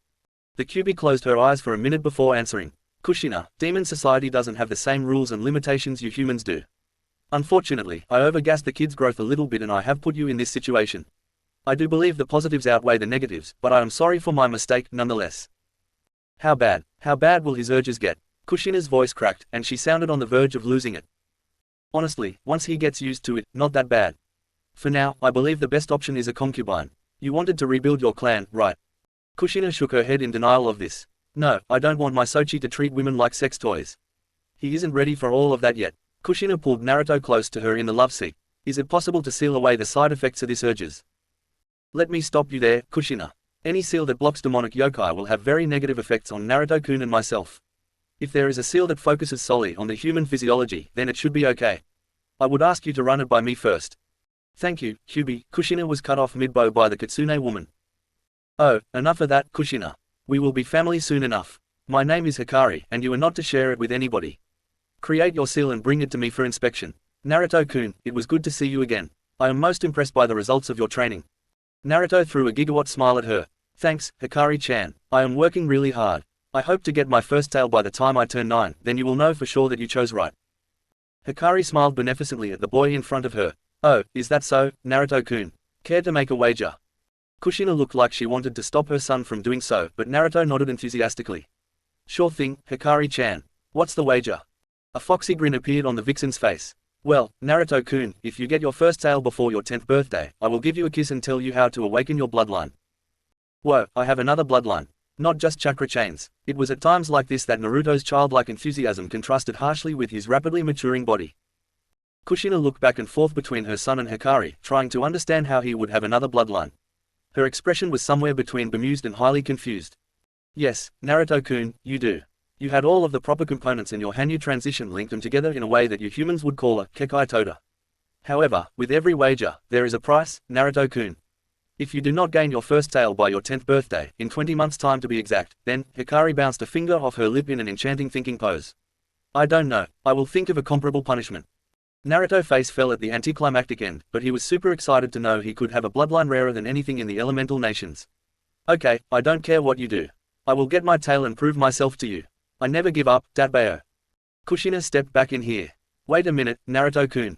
The Kyuubi closed her eyes for a minute before answering. Kushina, demon society doesn't have the same rules and limitations you humans do. Unfortunately, I overgassed the kid's growth a little bit and I have put you in this situation. I do believe the positives outweigh the negatives, but I am sorry for my mistake nonetheless. How bad will his urges get? Kushina's voice cracked, and she sounded on the verge of losing it. Honestly, once he gets used to it, not that bad. For now, I believe the best option is a concubine. You wanted to rebuild your clan, right? Kushina shook her head in denial of this. No, I don't want my Sochi to treat women like sex toys. He isn't ready for all of that yet. Kushina pulled Naruto close to her in the love seat. Is it possible to seal away the side effects of this urges? Let me stop you there, Kushina. Any seal that blocks demonic yokai will have very negative effects on Naruto-kun and myself. If there is a seal that focuses solely on the human physiology, then it should be okay. I would ask you to run it by me first. Thank you, Kyuubi. Kushina was cut off mid-bow by the Kitsune woman. Oh, enough of that, Kushina. We will be family soon enough. My name is Hikari, and you are not to share it with anybody. Create your seal and bring it to me for inspection. Naruto-kun, it was good to see you again. I am most impressed by the results of your training. Naruto threw a gigawatt smile at her. Thanks, Hikari-chan. I am working really hard. I hope to get my first tail by the time I turn 9, then you will know for sure that you chose right. Hikari smiled beneficently at the boy in front of her. Oh, is that so, Naruto-kun? Care to make a wager? Kushina looked like she wanted to stop her son from doing so, but Naruto nodded enthusiastically. Sure thing, Hikari-chan. What's the wager? A foxy grin appeared on the vixen's face. Well, Naruto-kun, if you get your first tail before your 10th birthday, I will give you a kiss and tell you how to awaken your bloodline. Whoa, I have another bloodline. Not just chakra chains. It was at times like this that Naruto's childlike enthusiasm contrasted harshly with his rapidly maturing body. Kushina looked back and forth between her son and Hikari, trying to understand how he would have another bloodline. Her expression was somewhere between bemused and highly confused. Yes, Naruto-kun, you do. You had all of the proper components and your Hanyu transition linked them together in a way that you humans would call a kekai tota. However, with every wager, there is a price, Naruto-kun. If you do not gain your first tail by your 10th birthday, in 20 months' time to be exact, then, Hikari bounced a finger off her lip in an enchanting thinking pose. I don't know, I will think of a comparable punishment. Naruto's face fell at the anticlimactic end, but he was super excited to know he could have a bloodline rarer than anything in the elemental nations. Okay, I don't care what you do. I will get my tail and prove myself to you. I never give up, Datbao. Kushina stepped back in here. Wait a minute, Naruto-kun.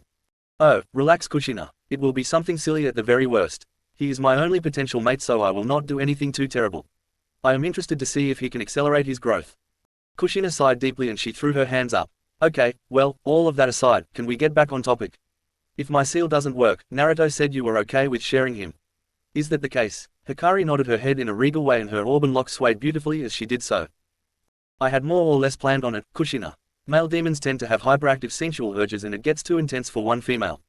Oh, relax Kushina, it will be something silly at the very worst. He is my only potential mate, so I will not do anything too terrible. I am interested to see if he can accelerate his growth. Kushina sighed deeply and she threw her hands up. Okay, well, all of that aside, can we get back on topic? If my seal doesn't work, Naruto said you were okay with sharing him. Is that the case? Hikari nodded her head in a regal way and her auburn locks swayed beautifully as she did so. I had more or less planned on it, Kushina. Male demons tend to have hyperactive sensual urges and it gets too intense for one female.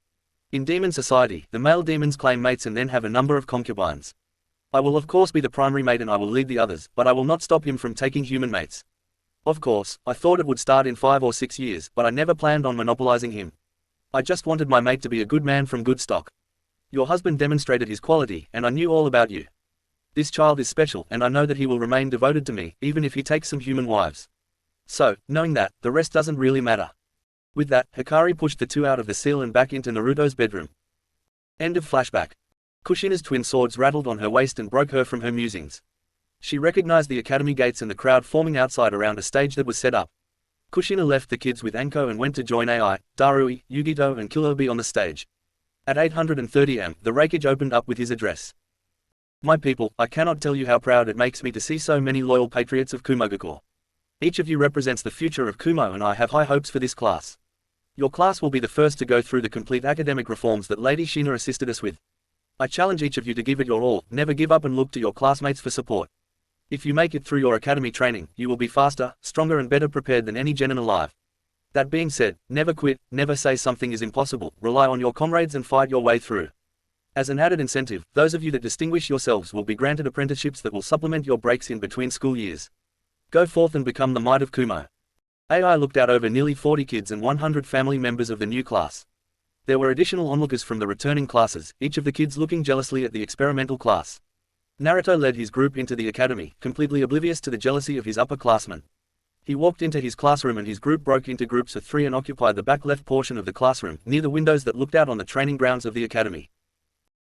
In demon society, the male demons claim mates and then have a number of concubines. I will of course be the primary mate and I will lead the others, but I will not stop him from taking human mates. Of course, I thought it would start in 5 or 6 years, but I never planned on monopolizing him. I just wanted my mate to be a good man from good stock. Your husband demonstrated his quality, and I knew all about you. This child is special, and I know that he will remain devoted to me, even if he takes some human wives. So, knowing that, the rest doesn't really matter. With that, Hikari pushed the two out of the seal and back into Naruto's bedroom. End of flashback. Kushina's twin swords rattled on her waist and broke her from her musings. She recognized the academy gates and the crowd forming outside around a stage that was set up. Kushina left the kids with Anko and went to join Ai, Darui, Yugito and Kilobi on the stage. At 8:30 am, the Refuge opened up with his address. My people, I cannot tell you how proud it makes me to see so many loyal patriots of Kumogakure. Each of you represents the future of Kumo and I have high hopes for this class. Your class will be the first to go through the complete academic reforms that Lady Shina assisted us with. I challenge each of you to give it your all, never give up and look to your classmates for support. If you make it through your academy training, you will be faster, stronger and better prepared than any genin alive. That being said, never quit, never say something is impossible, rely on your comrades and fight your way through. As an added incentive, those of you that distinguish yourselves will be granted apprenticeships that will supplement your breaks in between school years. Go forth and become the might of Kumo. AI looked out over nearly 40 kids and 100 family members of the new class. There were additional onlookers from the returning classes, each of the kids looking jealously at the experimental class. Naruto led his group into the academy, completely oblivious to the jealousy of his upperclassmen. He walked into his classroom and his group broke into groups of 3 and occupied the back left portion of the classroom, near the windows that looked out on the training grounds of the academy.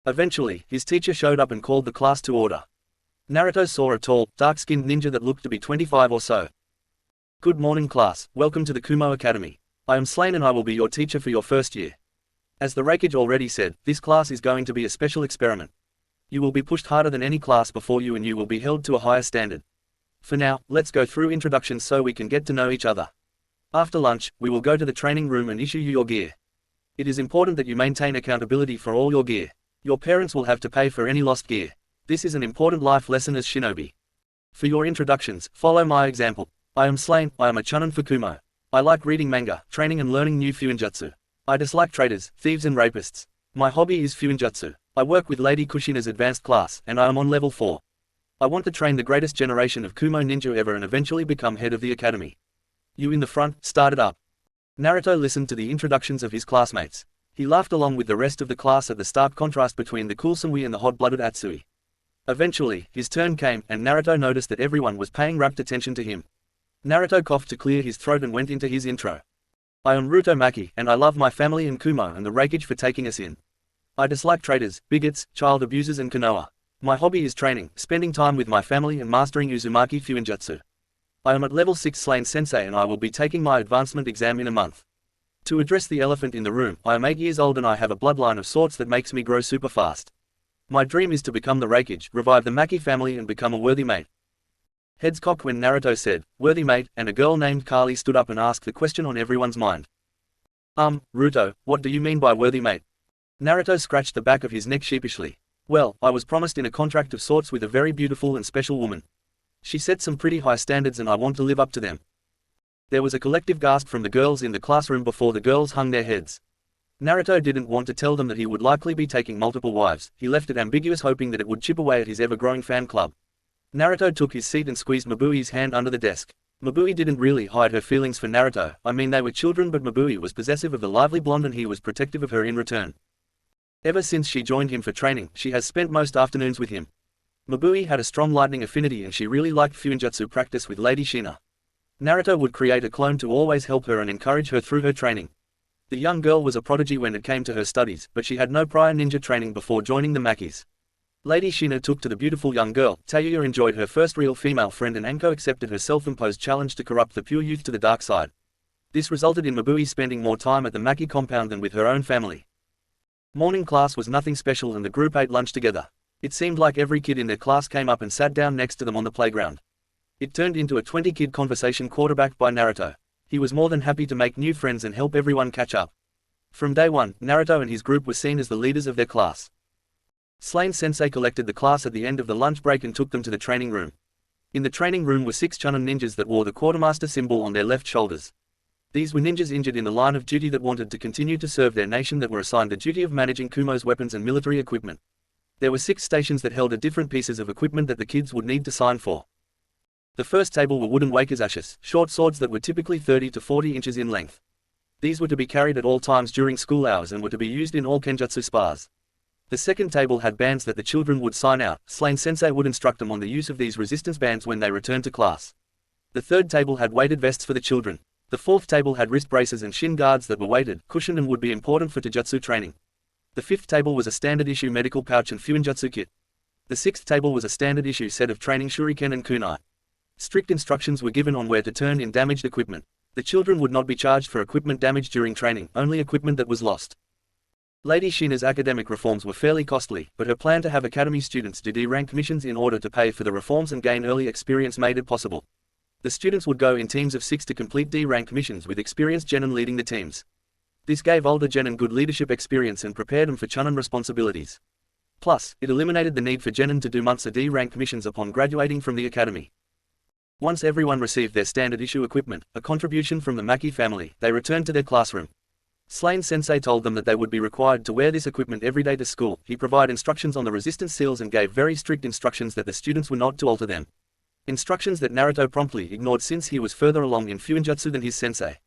Eventually, his teacher showed up and called the class to order. Naruto saw a tall, dark-skinned ninja that looked to be 25 or so. Good morning class, welcome to the Kumo Academy. I am Slain and I will be your teacher for your first year. As the Refuge already said, this class is going to be a special experiment. You will be pushed harder than any class before you and you will be held to a higher standard. For now, let's go through introductions so we can get to know each other. After lunch, we will go to the training room and issue you your gear. It is important that you maintain accountability for all your gear. Your parents will have to pay for any lost gear. This is an important life lesson as shinobi. For your introductions, follow my example. I am Slain, I am a chunin for Kumo. I like reading manga, training and learning new fuinjutsu. I dislike traitors, thieves and rapists. My hobby is fuinjutsu. I work with Lady Kushina's advanced class, and I am on level 4. I want to train the greatest generation of Kumo ninja ever and eventually become head of the academy. You in the front, start it up. Naruto listened to the introductions of his classmates. He laughed along with the rest of the class at the stark contrast between the cool Samui and the hot-blooded Atsui. Eventually, his turn came, and Naruto noticed that everyone was paying rapt attention to him. Naruto coughed to clear his throat and went into his intro. I am Rutomaki, and I love my family and Kumo and the Refuge for taking us in. I dislike traitors, bigots, child abusers and Konoha. My hobby is training, spending time with my family and mastering Uzumaki Fuinjutsu. I am at level 6 Slain Sensei and I will be taking my advancement exam in a month. To address the elephant in the room, I am 8 years old and I have a bloodline of sorts that makes me grow super fast. My dream is to become the Refuge, revive the Maki family and become a worthy mate. Heads cocked when Naruto said, worthy mate, and a girl named Kali stood up and asked the question on everyone's mind. Ruto, what do you mean by worthy mate? Naruto scratched the back of his neck sheepishly. Well, I was promised in a contract of sorts with a very beautiful and special woman. She set some pretty high standards and I want to live up to them. There was a collective gasp from the girls in the classroom before the girls hung their heads. Naruto didn't want to tell them that he would likely be taking multiple wives, he left it ambiguous hoping that it would chip away at his ever-growing fan club. Naruto took his seat and squeezed Mabui's hand under the desk. Mabui didn't really hide her feelings for Naruto, I mean they were children, but Mabui was possessive of the lively blonde and he was protective of her in return. Ever since she joined him for training, she has spent most afternoons with him. Mabui had a strong lightning affinity and she really liked Fuinjutsu practice with Lady Shina. Naruto would create a clone to always help her and encourage her through her training. The young girl was a prodigy when it came to her studies, but she had no prior ninja training before joining the Makis. Lady Shina took to the beautiful young girl. Tayuya enjoyed her first real female friend and Anko accepted her self-imposed challenge to corrupt the pure youth to the dark side. This resulted in Mabui spending more time at the Maki compound than with her own family. Morning class was nothing special and the group ate lunch together. It seemed like every kid in their class came up and sat down next to them on the playground. It turned into a 20-kid conversation quarterbacked by Naruto. He was more than happy to make new friends and help everyone catch up. From day one, Naruto and his group were seen as the leaders of their class. Slain Sensei collected the class at the end of the lunch break and took them to the training room. In the training room were 6 Chunin ninjas that wore the quartermaster symbol on their left shoulders. These were ninjas injured in the line of duty that wanted to continue to serve their nation that were assigned the duty of managing Kumo's weapons and military equipment. There were 6 stations that held different pieces of equipment that the kids would need to sign for. The first table were wooden wakizashis, short swords that were typically 30 to 40 inches in length. These were to be carried at all times during school hours and were to be used in all kenjutsu spas. The second table had bands that the children would sign out. Slain Sensei would instruct them on the use of these resistance bands when they returned to class. The third table had weighted vests for the children. The fourth table had wrist braces and shin guards that were weighted, cushioned and would be important for taijutsu training. The fifth table was a standard issue medical pouch and fuinjutsu kit. The sixth table was a standard issue set of training shuriken and kunai. Strict instructions were given on where to turn in damaged equipment. The children would not be charged for equipment damage during training, only equipment that was lost. Lady Shina's academic reforms were fairly costly, but her plan to have academy students do D-rank missions in order to pay for the reforms and gain early experience made it possible. The students would go in teams of 6 to complete D-rank missions with experienced genin leading the teams. This gave older genin good leadership experience and prepared them for chunin responsibilities. Plus, it eliminated the need for genin to do months of D-rank missions upon graduating from the academy. Once everyone received their standard issue equipment, a contribution from the Maki family, they returned to their classroom. Slain Sensei told them that they would be required to wear this equipment every day to school. He provided instructions on the resistance seals and gave very strict instructions that the students were not to alter them. Instructions that Naruto promptly ignored since he was further along in Fuinjutsu than his sensei.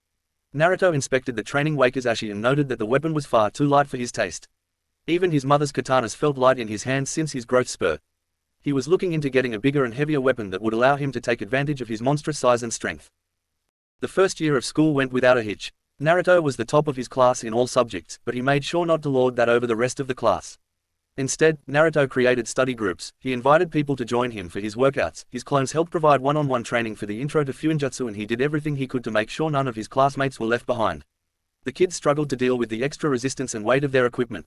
Naruto inspected the training wakizashi and noted that the weapon was far too light for his taste. Even his mother's katanas felt light in his hands since his growth spurt. He was looking into getting a bigger and heavier weapon that would allow him to take advantage of his monstrous size and strength. The first year of school went without a hitch. Naruto was the top of his class in all subjects, but he made sure not to lord that over the rest of the class. Instead, Naruto created study groups. He invited people to join him for his workouts. His clones helped provide one-on-one training for the intro to Fuinjutsu and he did everything he could to make sure none of his classmates were left behind. The kids struggled to deal with the extra resistance and weight of their equipment.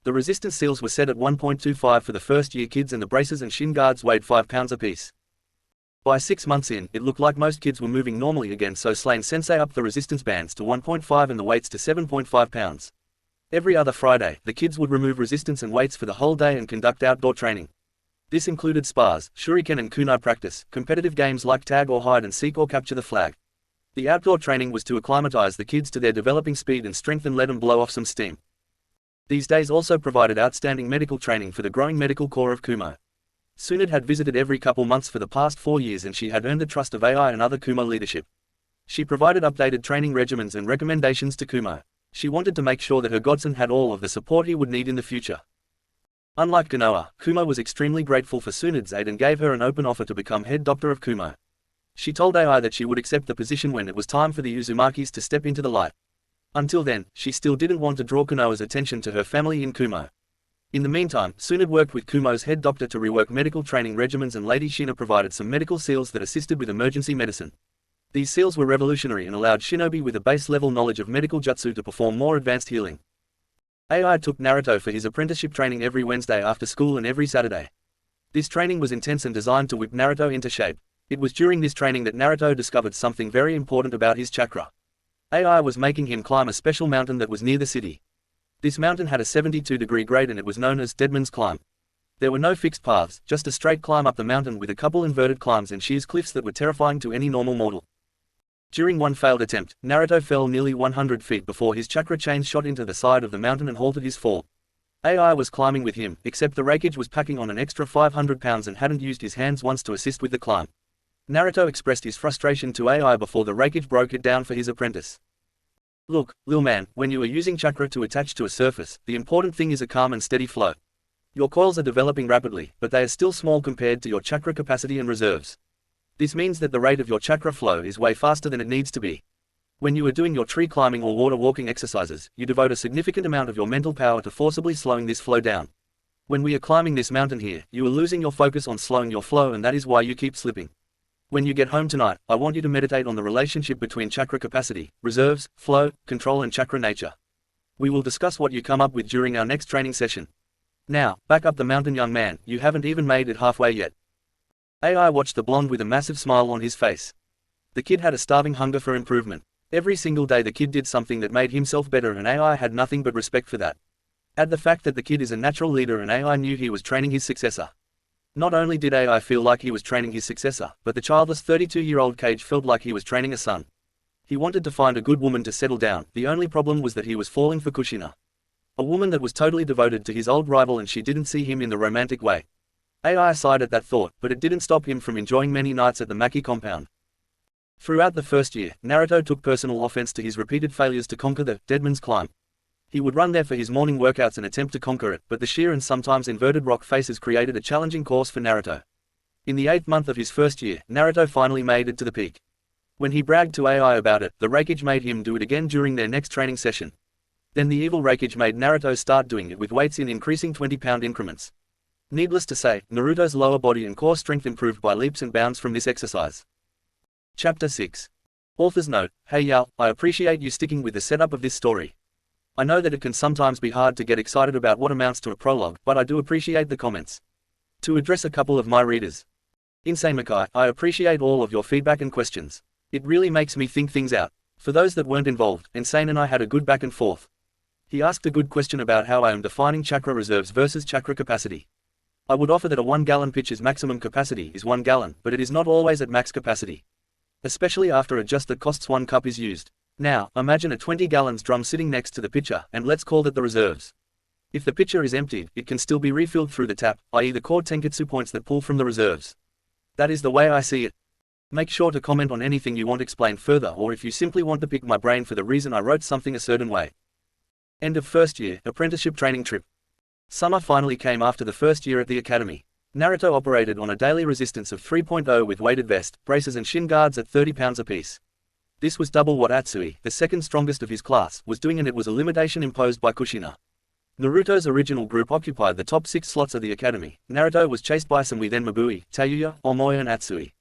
The resistance seals were set at 1.25 for the first year kids and the braces and shin guards weighed 5 pounds apiece. By 6 months in, it looked like most kids were moving normally again, so Slain Sensei upped the resistance bands to 1.5 and the weights to 7.5 pounds. Every other Friday, the kids would remove resistance and weights for the whole day and conduct outdoor training. This included spas, shuriken and kunai practice, competitive games like tag or hide and seek or capture the flag. The outdoor training was to acclimatize the kids to their developing speed and strength and let them blow off some steam. These days also provided outstanding medical training for the growing medical corps of Kumo. Tsunade had visited every couple months for the past 4 years and she had earned the trust of AI and other Kumo leadership. She provided updated training regimens and recommendations to Kumo. She wanted to make sure that her godson had all of the support he would need in the future. Unlike Konoha, Kumo was extremely grateful for Tsunade's aid and gave her an open offer to become head doctor of Kumo. She told AI that she would accept the position when it was time for the Uzumakis to step into the light. Until then, she still didn't want to draw Konoha's attention to her family in Kumo. In the meantime, Tsunade worked with Kumo's head doctor to rework medical training regimens and Lady Shina provided some medical seals that assisted with emergency medicine. These seals were revolutionary and allowed shinobi with a base-level knowledge of medical jutsu to perform more advanced healing. AI took Naruto for his apprenticeship training every Wednesday after school and every Saturday. This training was intense and designed to whip Naruto into shape. It was during this training that Naruto discovered something very important about his chakra. AI was making him climb a special mountain that was near the city. This mountain had a 72-degree grade and it was known as Deadman's Climb. There were no fixed paths, just a straight climb up the mountain with a couple inverted climbs and sheer cliffs that were terrifying to any normal mortal. During one failed attempt, Naruto fell nearly 100 feet before his chakra chains shot into the side of the mountain and halted his fall. AI was climbing with him, except the Refuge was packing on an extra 500 pounds and hadn't used his hands once to assist with the climb. Naruto expressed his frustration to AI before the Refuge broke it down for his apprentice. Look, lil man, when you are using chakra to attach to a surface, the important thing is a calm and steady flow. Your coils are developing rapidly, but they are still small compared to your chakra capacity and reserves. This means that the rate of your chakra flow is way faster than it needs to be. When you are doing your tree climbing or water walking exercises, you devote a significant amount of your mental power to forcibly slowing this flow down. When we are climbing this mountain here, you are losing your focus on slowing your flow, and that is why you keep slipping. When you get home tonight, I want you to meditate on the relationship between chakra capacity, reserves, flow, control and chakra nature. We will discuss what you come up with during our next training session. Now, back up the mountain, young man, you haven't even made it halfway yet. AI watched the blonde with a massive smile on his face. The kid had a starving hunger for improvement. Every single day the kid did something that made himself better, and AI had nothing but respect for that. Add the fact that the kid is a natural leader, and AI knew he was training his successor. Not only did AI feel like he was training his successor, but the childless 32-year-old Cage felt like he was training a son. He wanted to find a good woman to settle down. The only problem was that he was falling for Kushina, a woman that was totally devoted to his old rival, and she didn't see him in the romantic way. AI sighed at that thought, but it didn't stop him from enjoying many nights at the Maki compound. Throughout the first year, Naruto took personal offense to his repeated failures to conquer the Deadman's Climb. He would run there for his morning workouts and attempt to conquer it, but the sheer and sometimes inverted rock faces created a challenging course for Naruto. In the 8th month of his first year, Naruto finally made it to the peak. When he bragged to AI about it, the Refuge made him do it again during their next training session. Then the evil Refuge made Naruto start doing it with weights in increasing 20-pound increments. Needless to say, Naruto's lower body and core strength improved by leaps and bounds from this exercise. Chapter 6. Author's note: Hey y'all, I appreciate you sticking with the setup of this story. I know that it can sometimes be hard to get excited about what amounts to a prologue, but I do appreciate the comments. To address a couple of my readers. Insane Makai, I appreciate all of your feedback and questions. It really makes me think things out. For those that weren't involved, Insane and I had a good back and forth. He asked a good question about how I am defining chakra reserves versus chakra capacity. I would offer that a 1-gallon pitcher's maximum capacity is 1 gallon, but it is not always at max capacity. Especially after a just that costs 1 cup is used. Now, imagine a 20 gallons drum sitting next to the pitcher, and let's call that the reserves. If the pitcher is emptied, it can still be refilled through the tap, i.e. the core tenketsu points that pull from the reserves. That is the way I see it. Make sure to comment on anything you want explained further, or if you simply want to pick my brain for the reason I wrote something a certain way. End of first year, apprenticeship training trip. Summer finally came after the first year at the academy. Naruto operated on a daily resistance of 3.0 with weighted vest, braces and shin guards at 30 pounds apiece. This was double what Atsui, the second strongest of his class, was doing, and it was a limitation imposed by Kushina. Naruto's original group occupied the top 6 slots of the academy. Naruto was chased by Samui, then Mabui, Tayuya, Omoya and Atsui.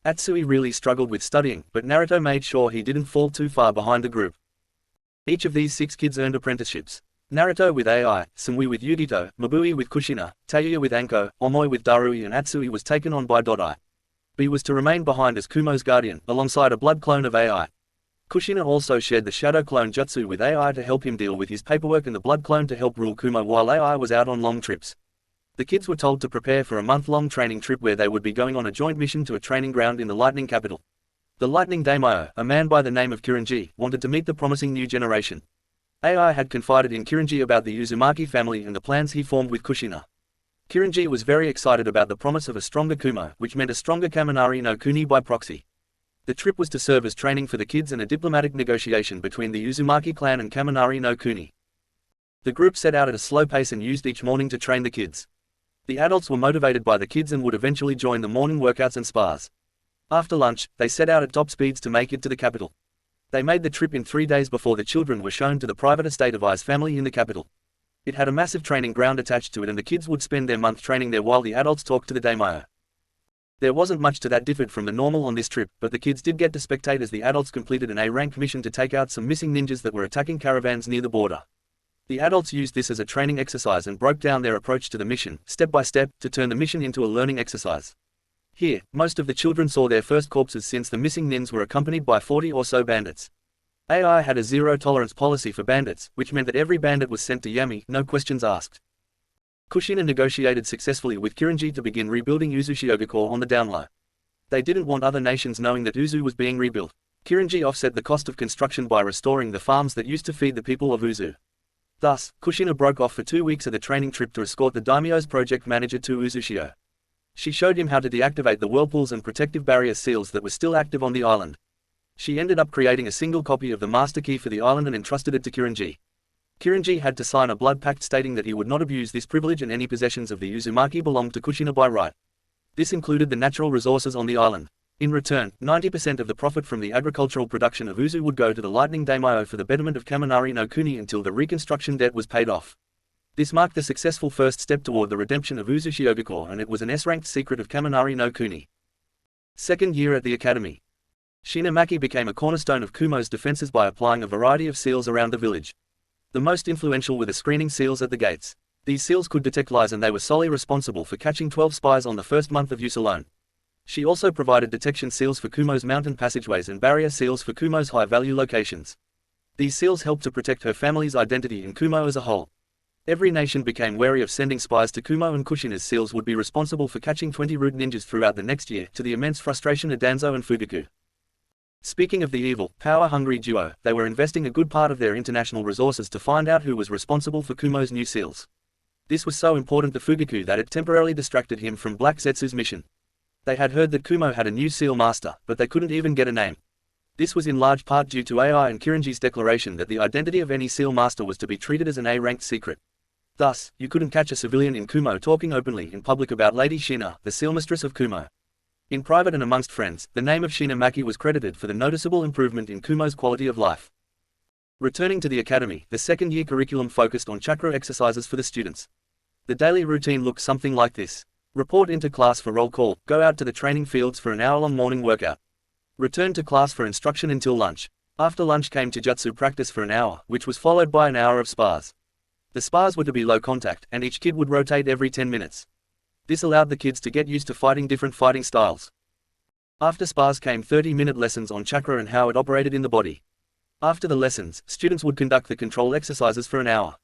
Atsui really struggled with studying, but Naruto made sure he didn't fall too far behind the group. Each of these 6 kids earned apprenticeships. Naruto with AI, Samui with Yugito, Mabui with Kushina, Tayuya with Anko, Omoy with Darui and Atsui was taken on by Dodai. B was to remain behind as Kumo's guardian, alongside a blood clone of AI. Kushina also shared the shadow clone jutsu with AI to help him deal with his paperwork, and the blood clone to help rule Kumo while AI was out on long trips. The kids were told to prepare for a month-long training trip where they would be going on a joint mission to a training ground in the Lightning Capital. The Lightning Daimyo, a man by the name of Kirinji, wanted to meet the promising new generation. AI had confided in Kirinji about the Uzumaki family and the plans he formed with Kushina. Kirinji was very excited about the promise of a stronger Kumo, which meant a stronger Kaminari no Kuni by proxy. The trip was to serve as training for the kids and a diplomatic negotiation between the Uzumaki clan and Kaminari no Kuni. The group set out at a slow pace and used each morning to train the kids. The adults were motivated by the kids and would eventually join the morning workouts and spas. After lunch, they set out at top speeds to make it to the capital. They made the trip in 3 days before the children were shown to the private estate of Ai's family in the capital. It had a massive training ground attached to it, and the kids would spend their month training there while the adults talked to the daimyo. There wasn't much that differed from the normal on this trip, but the kids did get to spectate as the adults completed an A-rank mission to take out some missing ninjas that were attacking caravans near the border. The adults used this as a training exercise and broke down their approach to the mission, step by step, to turn the mission into a learning exercise. Here, most of the children saw their first corpses since the missing nins were accompanied by 40 or so bandits. AI had a zero-tolerance policy for bandits, which meant that every bandit was sent to Yami, no questions asked. Kushina negotiated successfully with Kirinji to begin rebuilding Uzushiogacore on the downlow. They didn't want other nations knowing that Uzu was being rebuilt. Kirinji offset the cost of construction by restoring the farms that used to feed the people of Uzu. Thus, Kushina broke off for 2 weeks of the training trip to escort the daimyo's project manager to Uzushio. She showed him how to deactivate the whirlpools and protective barrier seals that were still active on the island. She ended up creating a single copy of the master key for the island and entrusted it to Kirinji. Kirinji had to sign a blood pact stating that he would not abuse this privilege, and any possessions of the Uzumaki belonged to Kushina by right. This included the natural resources on the island. In return, 90% of the profit from the agricultural production of Uzu would go to the Lightning Daimyo for the betterment of Kaminari no Kuni until the reconstruction debt was paid off. This marked the successful first step toward the redemption of Uzu Shiogakure, and it was an S-ranked secret of Kaminari no Kuni. Second year at the academy. Shinamaki became a cornerstone of Kumo's defenses by applying a variety of seals around the village. The most influential were the screening seals at the gates. These seals could detect lies, and they were solely responsible for catching 12 spies on the first month of use alone. She also provided detection seals for Kumo's mountain passageways and barrier seals for Kumo's high-value locations. These seals helped to protect her family's identity and Kumo as a whole. Every nation became wary of sending spies to Kumo, and Kushina's seals would be responsible for catching 20 rude ninjas throughout the next year, to the immense frustration of Danzo and Fugaku. Speaking of the evil, power-hungry duo, they were investing a good part of their international resources to find out who was responsible for Kumo's new seals. This was so important to Fugaku that it temporarily distracted him from Black Zetsu's mission. They had heard that Kumo had a new seal master, but they couldn't even get a name. This was in large part due to AI and Kirinji's declaration that the identity of any seal master was to be treated as an A-ranked secret. Thus, you couldn't catch a civilian in Kumo talking openly in public about Lady Shina, the sealmistress of Kumo. In private and amongst friends, the name of Shinamaki was credited for the noticeable improvement in Kumo's quality of life. Returning to the academy, the second-year curriculum focused on chakra exercises for the students. The daily routine looked something like this. Report into class for roll call, go out to the training fields for an hour-long morning workout. Return to class for instruction until lunch. After lunch came Jutsu practice for an hour, which was followed by an hour of spars. The spars were to be low contact, and each kid would rotate every 10 minutes. This allowed the kids to get used to fighting different fighting styles. After spars came 30-minute lessons on chakra and how it operated in the body. After the lessons, students would conduct the control exercises for an hour.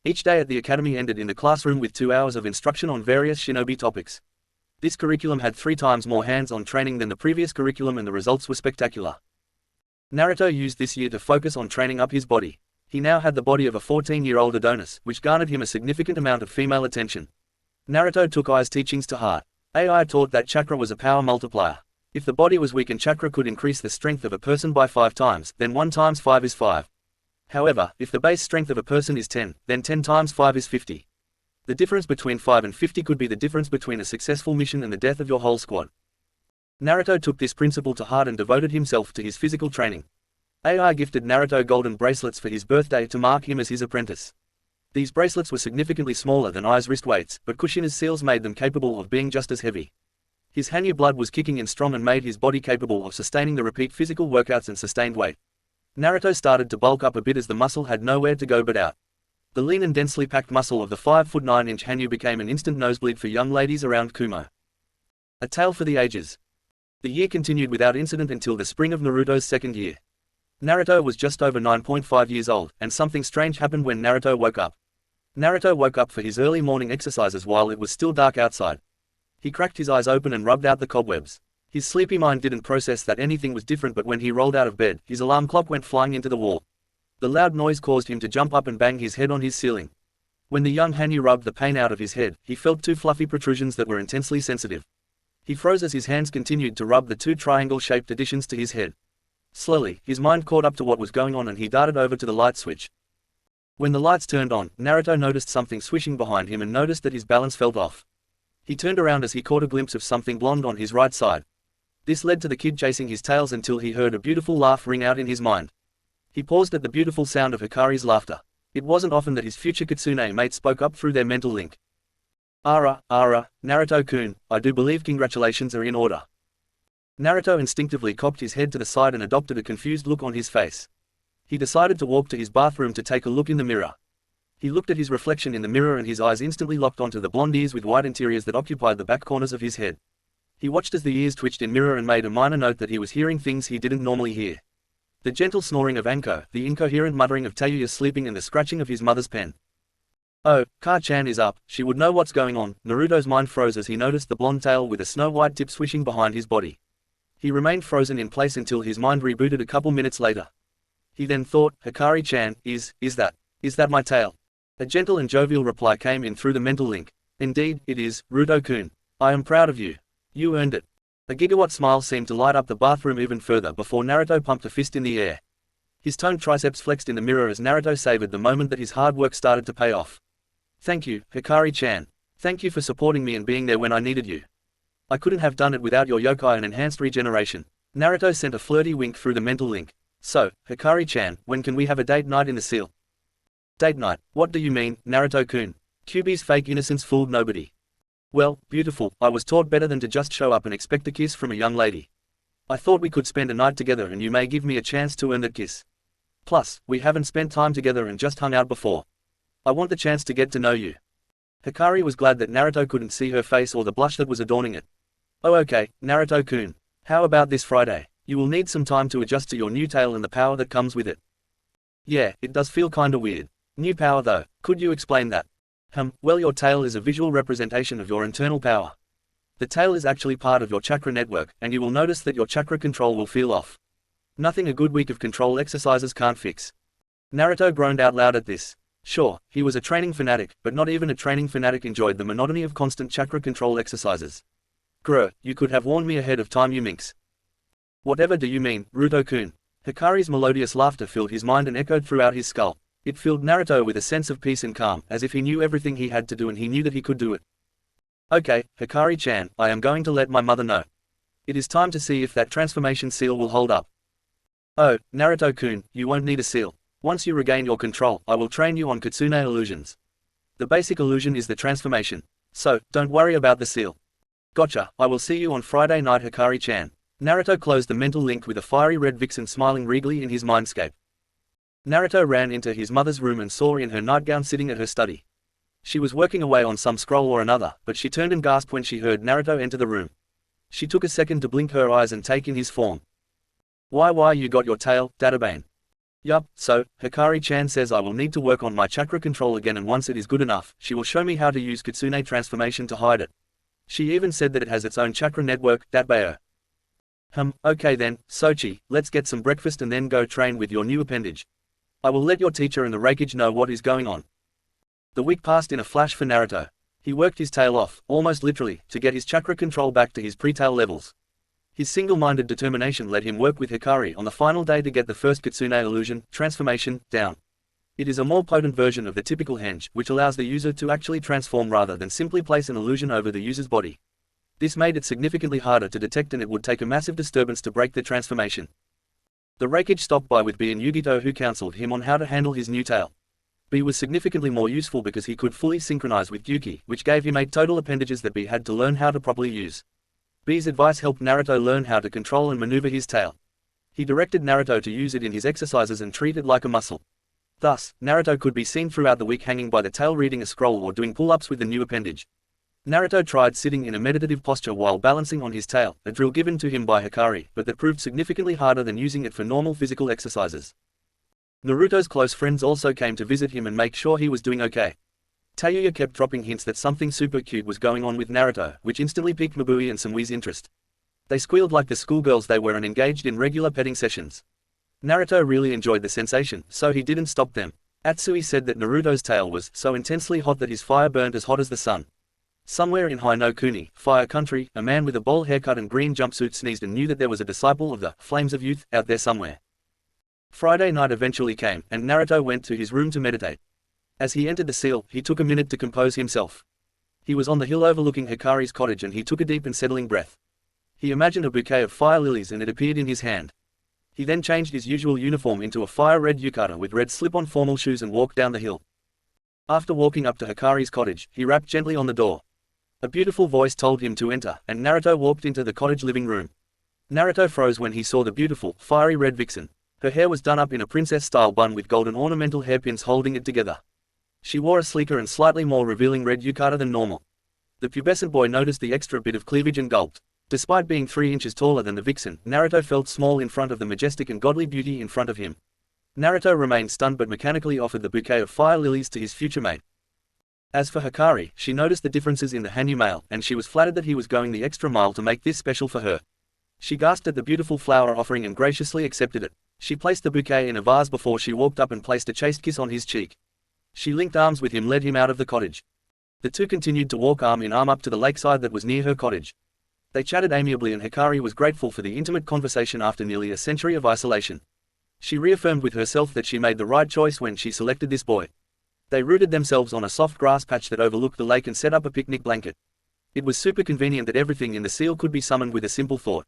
Each day at the academy ended in the classroom with 2 hours of instruction on various shinobi topics. This curriculum had 3 times more hands-on training than the previous curriculum, and the results were spectacular. Naruto used this year to focus on training up his body. He now had the body of a 14-year-old Adonis, which garnered him a significant amount of female attention. Naruto took Ai's teachings to heart. Ai taught that chakra was a power multiplier. If the body was weak and chakra could increase the strength of a person by 5 times, then 1 times 5 is 5. However, if the base strength of a person is 10, then 10 times 5 is 50. The difference between 5 and 50 could be the difference between a successful mission and the death of your whole squad. Naruto took this principle to heart and devoted himself to his physical training. Ai gifted Naruto golden bracelets for his birthday to mark him as his apprentice. These bracelets were significantly smaller than Ai's wrist weights, but Kushina's seals made them capable of being just as heavy. His Hanyu blood was kicking in strong and made his body capable of sustaining the repeat physical workouts and sustained weight. Naruto started to bulk up a bit as the muscle had nowhere to go but out. The lean and densely packed muscle of the 5'9" Hanyu became an instant nosebleed for young ladies around Kumo. A tale for the ages. The year continued without incident until the spring of Naruto's second year. Naruto was just over 9.5 years old, and something strange happened when Naruto woke up. Naruto woke up for his early morning exercises while it was still dark outside. He cracked his eyes open and rubbed out the cobwebs. His sleepy mind didn't process that anything was different, but when he rolled out of bed, his alarm clock went flying into the wall. The loud noise caused him to jump up and bang his head on his ceiling. When the young Hanyu rubbed the pain out of his head, he felt 2 fluffy protrusions that were intensely sensitive. He froze as his hands continued to rub the 2 triangle-shaped additions to his head. Slowly, his mind caught up to what was going on and he darted over to the light switch. When the lights turned on, Naruto noticed something swishing behind him and noticed that his balance felt off. He turned around as he caught a glimpse of something blonde on his right side. This led to the kid chasing his tails until he heard a beautiful laugh ring out in his mind. He paused at the beautiful sound of Hikari's laughter. It wasn't often that his future Kitsune mate spoke up through their mental link. Naruto-kun, I do believe congratulations are in order. Naruto instinctively cocked his head to the side and adopted a confused look on his face. He decided to walk to his bathroom to take a look in the mirror. He looked at his reflection in the mirror and his eyes instantly locked onto the blonde ears with white interiors that occupied the back corners of his head. He watched as the ears twitched in mirror and made a minor note that he was hearing things he didn't normally hear. The gentle snoring of Anko, the incoherent muttering of Tayuya sleeping, and the scratching of his mother's pen. Oh, Ka-chan is up, she would know what's going on. Naruto's mind froze as he noticed the blonde tail with a snow-white tip swishing behind his body. He remained frozen in place until his mind rebooted a couple minutes later. He then thought, Hikari-chan, is that my tail? A gentle and jovial reply came in through the mental link. Indeed, it is, Ruto-kun. I am proud of you. You earned it. A gigawatt smile seemed to light up the bathroom even further before Naruto pumped a fist in the air. His toned triceps flexed in the mirror as Naruto savored the moment that his hard work started to pay off. Thank you, Hikari-chan. Thank you for supporting me and being there when I needed you. I couldn't have done it without your yokai and enhanced regeneration. Naruto sent a flirty wink through the mental link. So, Hikari-chan, when can we have a date night in the seal? Date night? What do you mean, Naruto-kun? Kyuubi's fake innocence fooled nobody. Well, beautiful, I was taught better than to just show up and expect a kiss from a young lady. I thought we could spend a night together and you may give me a chance to earn that kiss. Plus, we haven't spent time together and just hung out before. I want the chance to get to know you. Hikari was glad that Naruto couldn't see her face or the blush that was adorning it. Oh okay, Naruto-kun. How about this Friday? You will need some time to adjust to your new tail and the power that comes with it. Yeah, it does feel kinda weird. New power though, could you explain that? Well, your tail is a visual representation of your internal power. The tail is actually part of your chakra network, and you will notice that your chakra control will feel off. Nothing a good week of control exercises can't fix. Naruto groaned out loud at this. Sure, he was a training fanatic, but not even a training fanatic enjoyed the monotony of constant chakra control exercises. Grr, you could have warned me ahead of time, you minx. Whatever do you mean, Ruto-kun? Hikari's melodious laughter filled his mind and echoed throughout his skull. It filled Naruto with a sense of peace and calm, as if he knew everything he had to do and he knew that he could do it. Okay, Hikari-chan, I am going to let my mother know. It is time to see if that transformation seal will hold up. Oh, Naruto-kun, you won't need a seal. Once you regain your control, I will train you on kitsune illusions. The basic illusion is the transformation. So, don't worry about the seal. Gotcha, I will see you on Friday night, Hikari-chan. Naruto closed the mental link with a fiery red vixen smiling regally in his mindscape. Naruto ran into his mother's room and saw her in her nightgown sitting at her study. She was working away on some scroll or another, but she turned and gasped when she heard Naruto enter the room. She took a second to blink her eyes and take in his form. Why you got your tail, Databane? Yup, so, Hikari-chan says I will need to work on my chakra control again, and once it is good enough, she will show me how to use kitsune transformation to hide it. She even said that it has its own chakra network, Datbayo. Okay then, Sochi, let's get some breakfast and then go train with your new appendage. I will let your teacher and the Refuge know what is going on. The week passed in a flash for Naruto. He worked his tail off, almost literally, to get his chakra control back to his pre-tail levels. His single-minded determination let him work with Hikari on the final day to get the first kitsune illusion, transformation, down. It is a more potent version of the typical henge, which allows the user to actually transform rather than simply place an illusion over the user's body. This made it significantly harder to detect, and it would take a massive disturbance to break the transformation. The Refuge stopped by with B and Yugito, who counseled him on how to handle his new tail. B was significantly more useful because he could fully synchronize with Yuki, which gave him 8 total appendages that B had to learn how to properly use. B's advice helped Naruto learn how to control and maneuver his tail. He directed Naruto to use it in his exercises and treat it like a muscle. Thus, Naruto could be seen throughout the week hanging by the tail reading a scroll or doing pull-ups with the new appendage. Naruto tried sitting in a meditative posture while balancing on his tail, a drill given to him by Hikari, but that proved significantly harder than using it for normal physical exercises. Naruto's close friends also came to visit him and make sure he was doing okay. Tayuya kept dropping hints that something super cute was going on with Naruto, which instantly piqued Mabui and Samui's interest. They squealed like the schoolgirls they were and engaged in regular petting sessions. Naruto really enjoyed the sensation, so he didn't stop them. Atsui said that Naruto's tail was so intensely hot that his fire burned as hot as the sun. Somewhere in Hi-no-Kuni, Fire Country, a man with a bowl haircut and green jumpsuit sneezed and knew that there was a disciple of the Flames of Youth out there somewhere. Friday night eventually came, and Naruto went to his room to meditate. As he entered the seal, he took a minute to compose himself. He was on the hill overlooking Hikari's cottage and he took a deep and settling breath. He imagined a bouquet of fire lilies and it appeared in his hand. He then changed his usual uniform into a fire-red yukata with red slip-on formal shoes and walked down the hill. After walking up to Hikari's cottage, he rapped gently on the door. A beautiful voice told him to enter, and Naruto walked into the cottage living room. Naruto froze when he saw the beautiful, fiery red vixen. Her hair was done up in a princess-style bun with golden ornamental hairpins holding it together. She wore a sleeker and slightly more revealing red yukata than normal. The pubescent boy noticed the extra bit of cleavage and gulped. Despite being 3 inches taller than the vixen, Naruto felt small in front of the majestic and godly beauty in front of him. Naruto remained stunned but mechanically offered the bouquet of fire lilies to his future mate. As for Hikari, she noticed the differences in the Hanyu male, and she was flattered that he was going the extra mile to make this special for her. She gasped at the beautiful flower offering and graciously accepted it. She placed the bouquet in a vase before she walked up and placed a chaste kiss on his cheek. She linked arms with him, led him out of the cottage. The two continued to walk arm in arm up to the lakeside that was near her cottage. They chatted amiably and Hikari was grateful for the intimate conversation after nearly a century of isolation. She reaffirmed with herself that she made the right choice when she selected this boy. They rooted themselves on a soft grass patch that overlooked the lake and set up a picnic blanket. It was super convenient that everything in the seal could be summoned with a simple thought.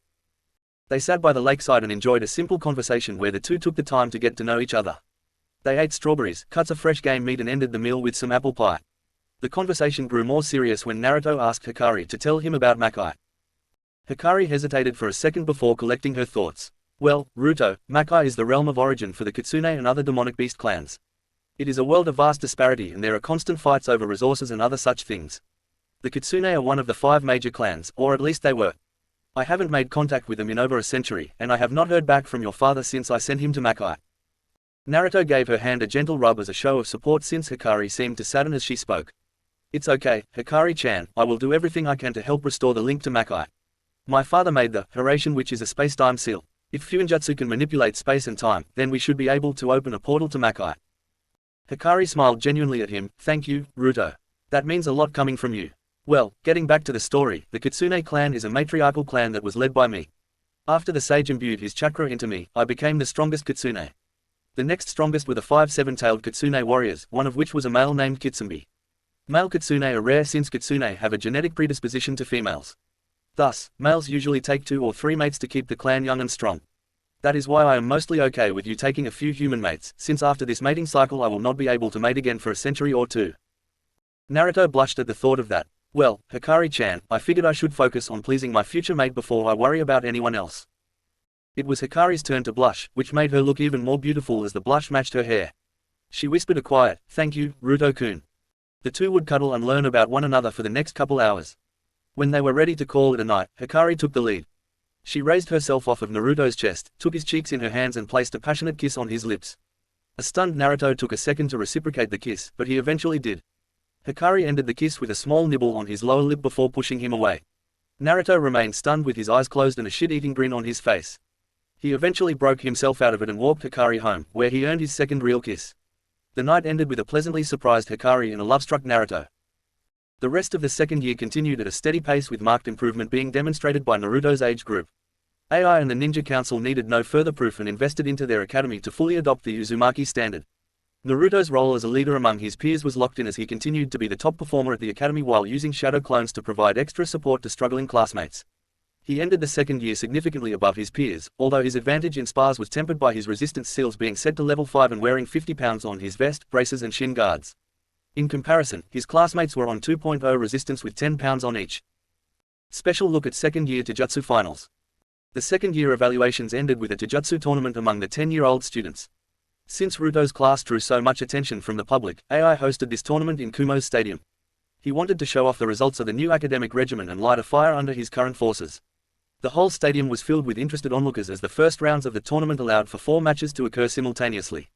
They sat by the lakeside and enjoyed a simple conversation where the two took the time to get to know each other. They ate strawberries, cuts of fresh game meat and ended the meal with some apple pie. The conversation grew more serious when Naruto asked Hikari to tell him about Makai. Hikari hesitated for a second before collecting her thoughts. Well, Ruto, Makai is the realm of origin for the Kitsune and other demonic beast clans. It is a world of vast disparity and there are constant fights over resources and other such things. The Kitsune are one of the 5 major clans, or at least they were. I haven't made contact with them in over a century, and I have not heard back from your father since I sent him to Makai. Naruto gave her hand a gentle rub as a show of support since Hikari seemed to sadden as she spoke. It's okay, Hikari-chan, I will do everything I can to help restore the link to Makai. My father made the Haration, which is a space-time seal. If Fuinjutsu can manipulate space and time, then we should be able to open a portal to Makai. Hikari smiled genuinely at him. Thank you, Ruto. That means a lot coming from you. Well, getting back to the story, the Kitsune clan is a matriarchal clan that was led by me. After the sage imbued his chakra into me, I became the strongest Kitsune. The next strongest were the 5 7-tailed Kitsune warriors, one of which was a male named Kitsubi. Male Kitsune are rare since Kitsune have a genetic predisposition to females. Thus, males usually take 2 or 3 mates to keep the clan young and strong. That is why I am mostly okay with you taking a few human mates, since after this mating cycle I will not be able to mate again for a century or 2. Naruto blushed at the thought of that. Well, Hikari-chan, I figured I should focus on pleasing my future mate before I worry about anyone else. It was Hikari's turn to blush, which made her look even more beautiful as the blush matched her hair. She whispered a quiet, "Thank you, Ruto-kun." The two would cuddle and learn about one another for the next couple hours. When they were ready to call it a night, Hikari took the lead. She raised herself off of Naruto's chest, took his cheeks in her hands and placed a passionate kiss on his lips. A stunned Naruto took a second to reciprocate the kiss, but he eventually did. Hikari ended the kiss with a small nibble on his lower lip before pushing him away. Naruto remained stunned with his eyes closed and a shit-eating grin on his face. He eventually broke himself out of it and walked Hikari home, where he earned his second real kiss. The night ended with a pleasantly surprised Hikari and a love-struck Naruto. The rest of the second year continued at a steady pace with marked improvement being demonstrated by Naruto's age group. AI and the Ninja Council needed no further proof and invested into their academy to fully adopt the Uzumaki standard. Naruto's role as a leader among his peers was locked in as he continued to be the top performer at the academy while using shadow clones to provide extra support to struggling classmates. He ended the second year significantly above his peers, although his advantage in spars was tempered by his resistance seals being set to level 5 and wearing 50 pounds on his vest, braces and shin guards. In comparison, his classmates were on 2.0 resistance with 10 pounds on each. Special look at second year Taijutsu finals. The second year evaluations ended with a Taijutsu tournament among the 10-year-old students. Since Ruto's class drew so much attention from the public, AI hosted this tournament in Kumo's stadium. He wanted to show off the results of the new academic regimen and light a fire under his current forces. The whole stadium was filled with interested onlookers as the first rounds of the tournament allowed for 4 matches to occur simultaneously.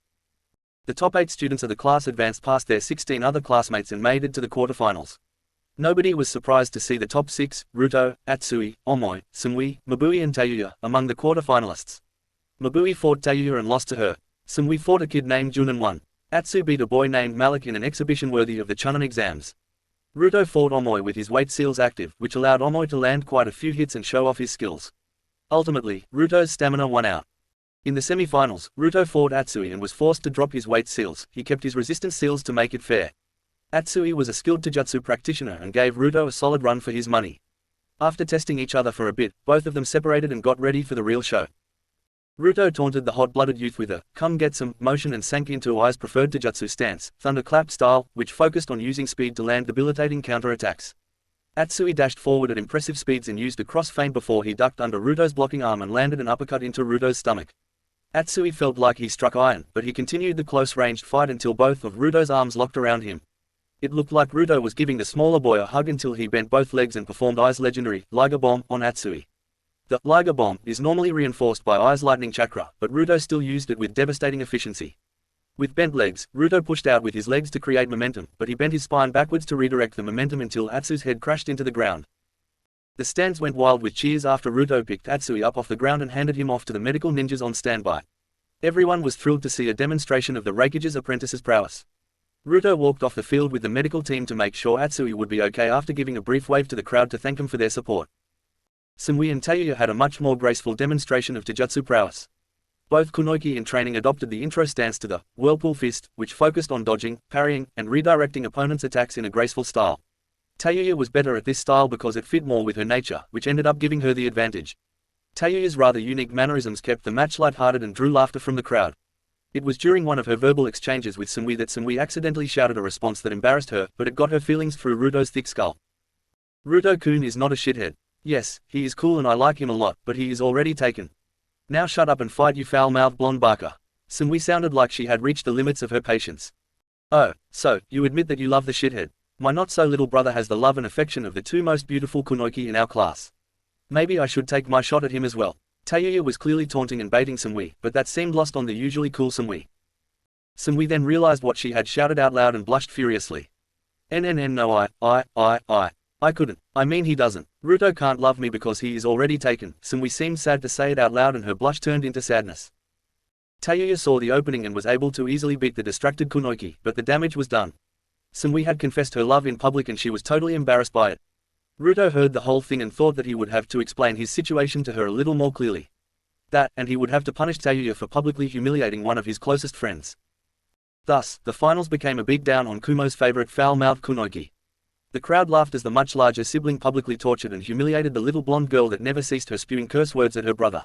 The top 8 students of the class advanced past their 16 other classmates and made it to the quarterfinals. Nobody was surprised to see the top 6, Ruto, Atsui, Omoi, Sumui, Mabui and Tayuya, among the quarterfinalists. Mabui fought Tayuya and lost to her. Sumui fought a kid named Jun and won. Atsu beat a boy named Malik in an exhibition worthy of the Chunin exams. Ruto fought Omoi with his weight seals active, which allowed Omoi to land quite a few hits and show off his skills. Ultimately, Ruto's stamina won out. In the semi-finals, Ruto fought Atsui and was forced to drop his weight seals. He kept his resistance seals to make it fair. Atsui was a skilled Taijutsu practitioner and gave Ruto a solid run for his money. After testing each other for a bit, both of them separated and got ready for the real show. Ruto taunted the hot-blooded youth with a "come get some" motion and sank into Ai's preferred Taijutsu stance, thunderclap style, which focused on using speed to land debilitating counter-attacks. Atsui dashed forward at impressive speeds and used a cross feint before he ducked under Ruto's blocking arm and landed an uppercut into Ruto's stomach. Atsui felt like he struck iron, but he continued the close-ranged fight until both of Ruto's arms locked around him. It looked like Ruto was giving the smaller boy a hug until he bent both legs and performed Ai's legendary Liger Bomb on Atsui. The Liger Bomb is normally reinforced by Ai's lightning chakra, but Ruto still used it with devastating efficiency. With bent legs, Ruto pushed out with his legs to create momentum, but he bent his spine backwards to redirect the momentum until Atsu's head crashed into the ground. The stands went wild with cheers after Ruto picked Atsui up off the ground and handed him off to the medical ninjas on standby. Everyone was thrilled to see a demonstration of the Refuge's apprentice's prowess. Ruto walked off the field with the medical team to make sure Atsui would be okay after giving a brief wave to the crowd to thank him for their support. Sumui and Tayuya had a much more graceful demonstration of taijutsu prowess. Both kunoichi in training adopted the intro stance to the whirlpool fist, which focused on dodging, parrying, and redirecting opponents' attacks in a graceful style. Tayuya was better at this style because it fit more with her nature, which ended up giving her the advantage. Tayuya's rather unique mannerisms kept the match lighthearted and drew laughter from the crowd. It was during one of her verbal exchanges with Sumui that Sumui accidentally shouted a response that embarrassed her, but it got her feelings through Ruto's thick skull. Ruto-kun is not a shithead. Yes, he is cool and I like him a lot, but he is already taken. Now shut up and fight, you foul-mouthed blonde barker. Sumui sounded like she had reached the limits of her patience. Oh, so, you admit that you love the shithead. My not-so-little brother has the love and affection of the two most beautiful kunoichi in our class. Maybe I should take my shot at him as well. Tayuya was clearly taunting and baiting Sumui, but that seemed lost on the usually cool Sumui. Sumui then realized what she had shouted out loud and blushed furiously. No, I couldn't. I mean he doesn't. Ruto can't love me because he is already taken. Sumui seemed sad to say it out loud and her blush turned into sadness. Tayuya saw the opening and was able to easily beat the distracted kunoichi, but the damage was done. Sumui had confessed her love in public and she was totally embarrassed by it. Ruto heard the whole thing and thought that he would have to explain his situation to her a little more clearly. That, and he would have to punish Tayuya for publicly humiliating one of his closest friends. Thus, the finals became a big down on Kumo's favorite foul-mouthed kunoichi. The crowd laughed as the much larger sibling publicly tortured and humiliated the little blonde girl that never ceased her spewing curse words at her brother.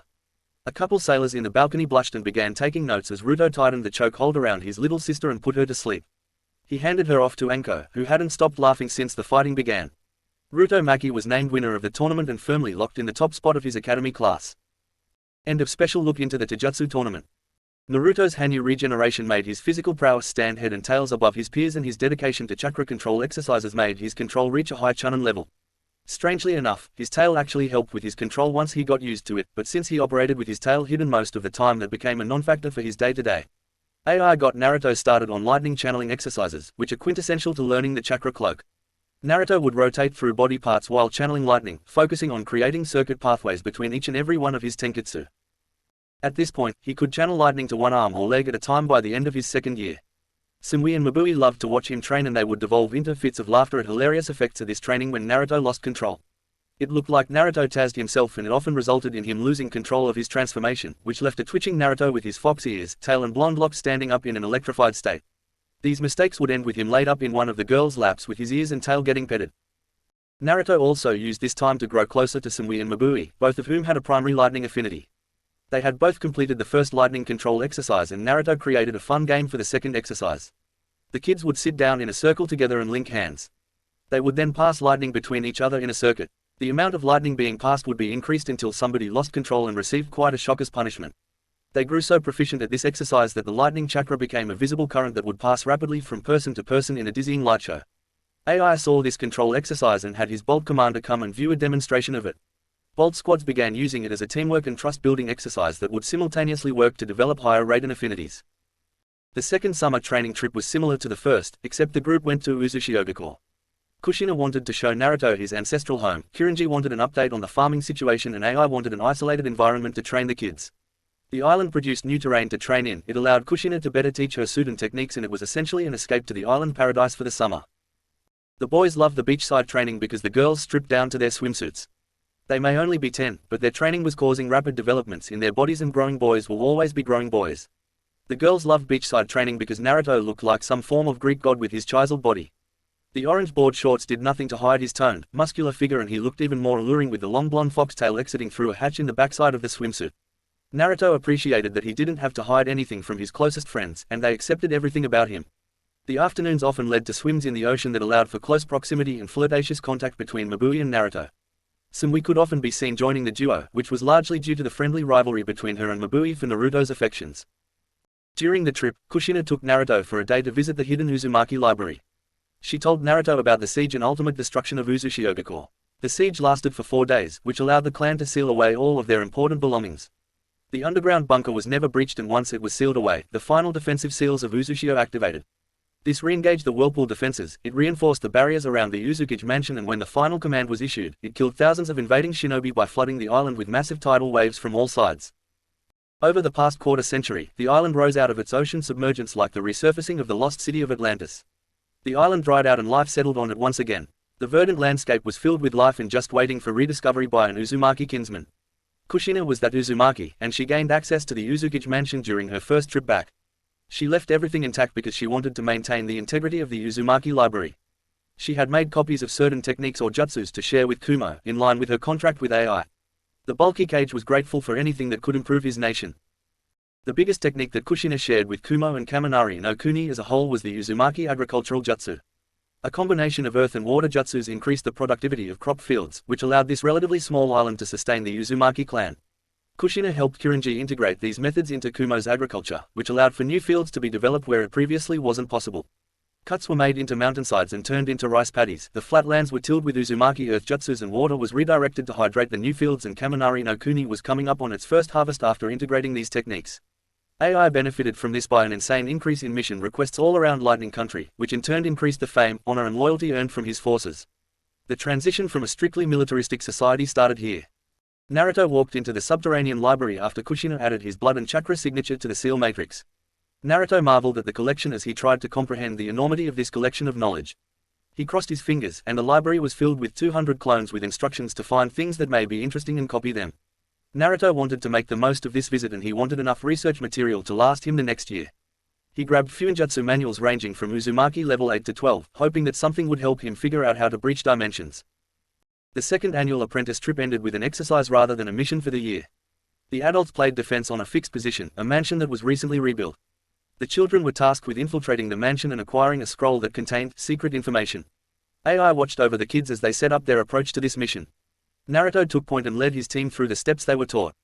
A couple sailors in the balcony blushed and began taking notes as Ruto tightened the chokehold around his little sister and put her to sleep. He handed her off to Anko, who hadn't stopped laughing since the fighting began. Ruto Maki was named winner of the tournament and firmly locked in the top spot of his academy class. End of special look into the taijutsu tournament. Naruto's Hanyu regeneration made his physical prowess stand head and tails above his peers, and his dedication to chakra control exercises made his control reach a high chunin level. Strangely enough, his tail actually helped with his control once he got used to it, but since he operated with his tail hidden most of the time, that became a non-factor for his day-to-day. AI got Naruto started on lightning channeling exercises, which are quintessential to learning the chakra cloak. Naruto would rotate through body parts while channeling lightning, focusing on creating circuit pathways between each and every one of his tenketsu. At this point, he could channel lightning to one arm or leg at a time by the end of his second year. Sumui and Mabui loved to watch him train, and they would devolve into fits of laughter at hilarious effects of this training when Naruto lost control. It looked like Naruto tazzed himself, and it often resulted in him losing control of his transformation, which left a twitching Naruto with his fox ears, tail and blonde locks standing up in an electrified state. These mistakes would end with him laid up in one of the girls' laps with his ears and tail getting petted. Naruto also used this time to grow closer to Sumui and Mabui, both of whom had a primary lightning affinity. They had both completed the first lightning control exercise, and Naruto created a fun game for the second exercise. The kids would sit down in a circle together and link hands. They would then pass lightning between each other in a circuit. The amount of lightning being passed would be increased until somebody lost control and received quite a shock as punishment. They grew so proficient at this exercise that the lightning chakra became a visible current that would pass rapidly from person to person in a dizzying light show. AI saw this control exercise and had his Bolt commander come and view a demonstration of it. Bolt squads began using it as a teamwork and trust-building exercise that would simultaneously work to develop higher raiden affinities. The second summer training trip was similar to the first, except the group went to Uzushiogakure. Kushina wanted to show Naruto his ancestral home, Kirinji wanted an update on the farming situation, and AI wanted an isolated environment to train the kids. The island produced new terrain to train in, it allowed Kushina to better teach her Sudan techniques, and it was essentially an escape to the island paradise for the summer. The boys loved the beachside training because the girls stripped down to their swimsuits. They may only be 10, but their training was causing rapid developments in their bodies, and growing boys will always be growing boys. The girls loved beachside training because Naruto looked like some form of Greek god with his chiseled body. The orange board shorts did nothing to hide his toned, muscular figure, and he looked even more alluring with the long blonde foxtail exiting through a hatch in the backside of the swimsuit. Naruto appreciated that he didn't have to hide anything from his closest friends, and they accepted everything about him. The afternoons often led to swims in the ocean that allowed for close proximity and flirtatious contact between Mabui and Naruto. Sumui could often be seen joining the duo, which was largely due to the friendly rivalry between her and Mabui for Naruto's affections. During the trip, Kushina took Naruto for a day to visit the hidden Uzumaki library. She told Naruto about the siege and ultimate destruction of Uzushiogakure. The siege lasted for 4 days, which allowed the clan to seal away all of their important belongings. The underground bunker was never breached, and once it was sealed away, the final defensive seals of Uzushio activated. This re-engaged the whirlpool defenses, it reinforced the barriers around the Uzukage mansion, and when the final command was issued, it killed thousands of invading shinobi by flooding the island with massive tidal waves from all sides. Over the past quarter century, the island rose out of its ocean submergence like the resurfacing of the lost city of Atlantis. The island dried out and life settled on it once again. The verdant landscape was filled with life and just waiting for rediscovery by an Uzumaki kinsman. Kushina was that Uzumaki, and she gained access to the Uzukichi mansion during her first trip back. She left everything intact because she wanted to maintain the integrity of the Uzumaki library. She had made copies of certain techniques or jutsus to share with Kumo, in line with her contract with AI. The bulky cage was grateful for anything that could improve his nation. The biggest technique that Kushina shared with Kumo and Kaminari no Kuni as a whole was the Uzumaki agricultural jutsu. A combination of earth and water jutsus increased the productivity of crop fields, which allowed this relatively small island to sustain the Uzumaki clan. Kushina helped Kurenji integrate these methods into Kumo's agriculture, which allowed for new fields to be developed where it previously wasn't possible. Cuts were made into mountainsides and turned into rice paddies, the flatlands were tilled with Uzumaki earth jutsus and water was redirected to hydrate the new fields, and Kaminari no Kuni was coming up on its first harvest after integrating these techniques. AI benefited from this by an insane increase in mission requests all around Lightning Country, which in turn increased the fame, honor and loyalty earned from his forces. The transition from a strictly militaristic society started here. Naruto walked into the subterranean library after Kushina added his blood and chakra signature to the seal matrix. Naruto marveled at the collection as he tried to comprehend the enormity of this collection of knowledge. He crossed his fingers, and the library was filled with 200 clones with instructions to find things that may be interesting and copy them. Naruto wanted to make the most of this visit, and he wanted enough research material to last him the next year. He grabbed Fuinjutsu manuals ranging from Uzumaki level 8 to 12, hoping that something would help him figure out how to breach dimensions. The second annual apprentice trip ended with an exercise rather than a mission for the year. The adults played defense on a fixed position, a mansion that was recently rebuilt. The children were tasked with infiltrating the mansion and acquiring a scroll that contained secret information. AI watched over the kids as they set up their approach to this mission. Naruto took point and led his team through the steps they were taught.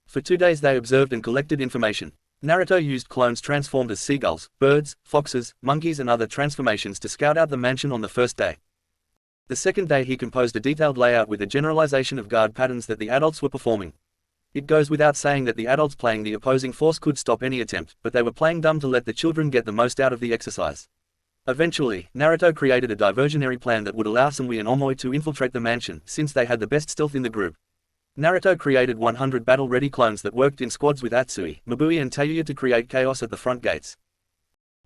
For 2 days they observed and collected information. Naruto used clones transformed as seagulls, birds, foxes, monkeys and other transformations to scout out the mansion on the first day. The second day he composed a detailed layout with a generalization of guard patterns that the adults were performing. It goes without saying that the adults playing the opposing force could stop any attempt, but they were playing dumb to let the children get the most out of the exercise. Eventually, Naruto created a diversionary plan that would allow Samui and Omoi to infiltrate the mansion, since they had the best stealth in the group. Naruto created 100 battle-ready clones that worked in squads with Atsui, Mabui and Tayuya to create chaos at the front gates.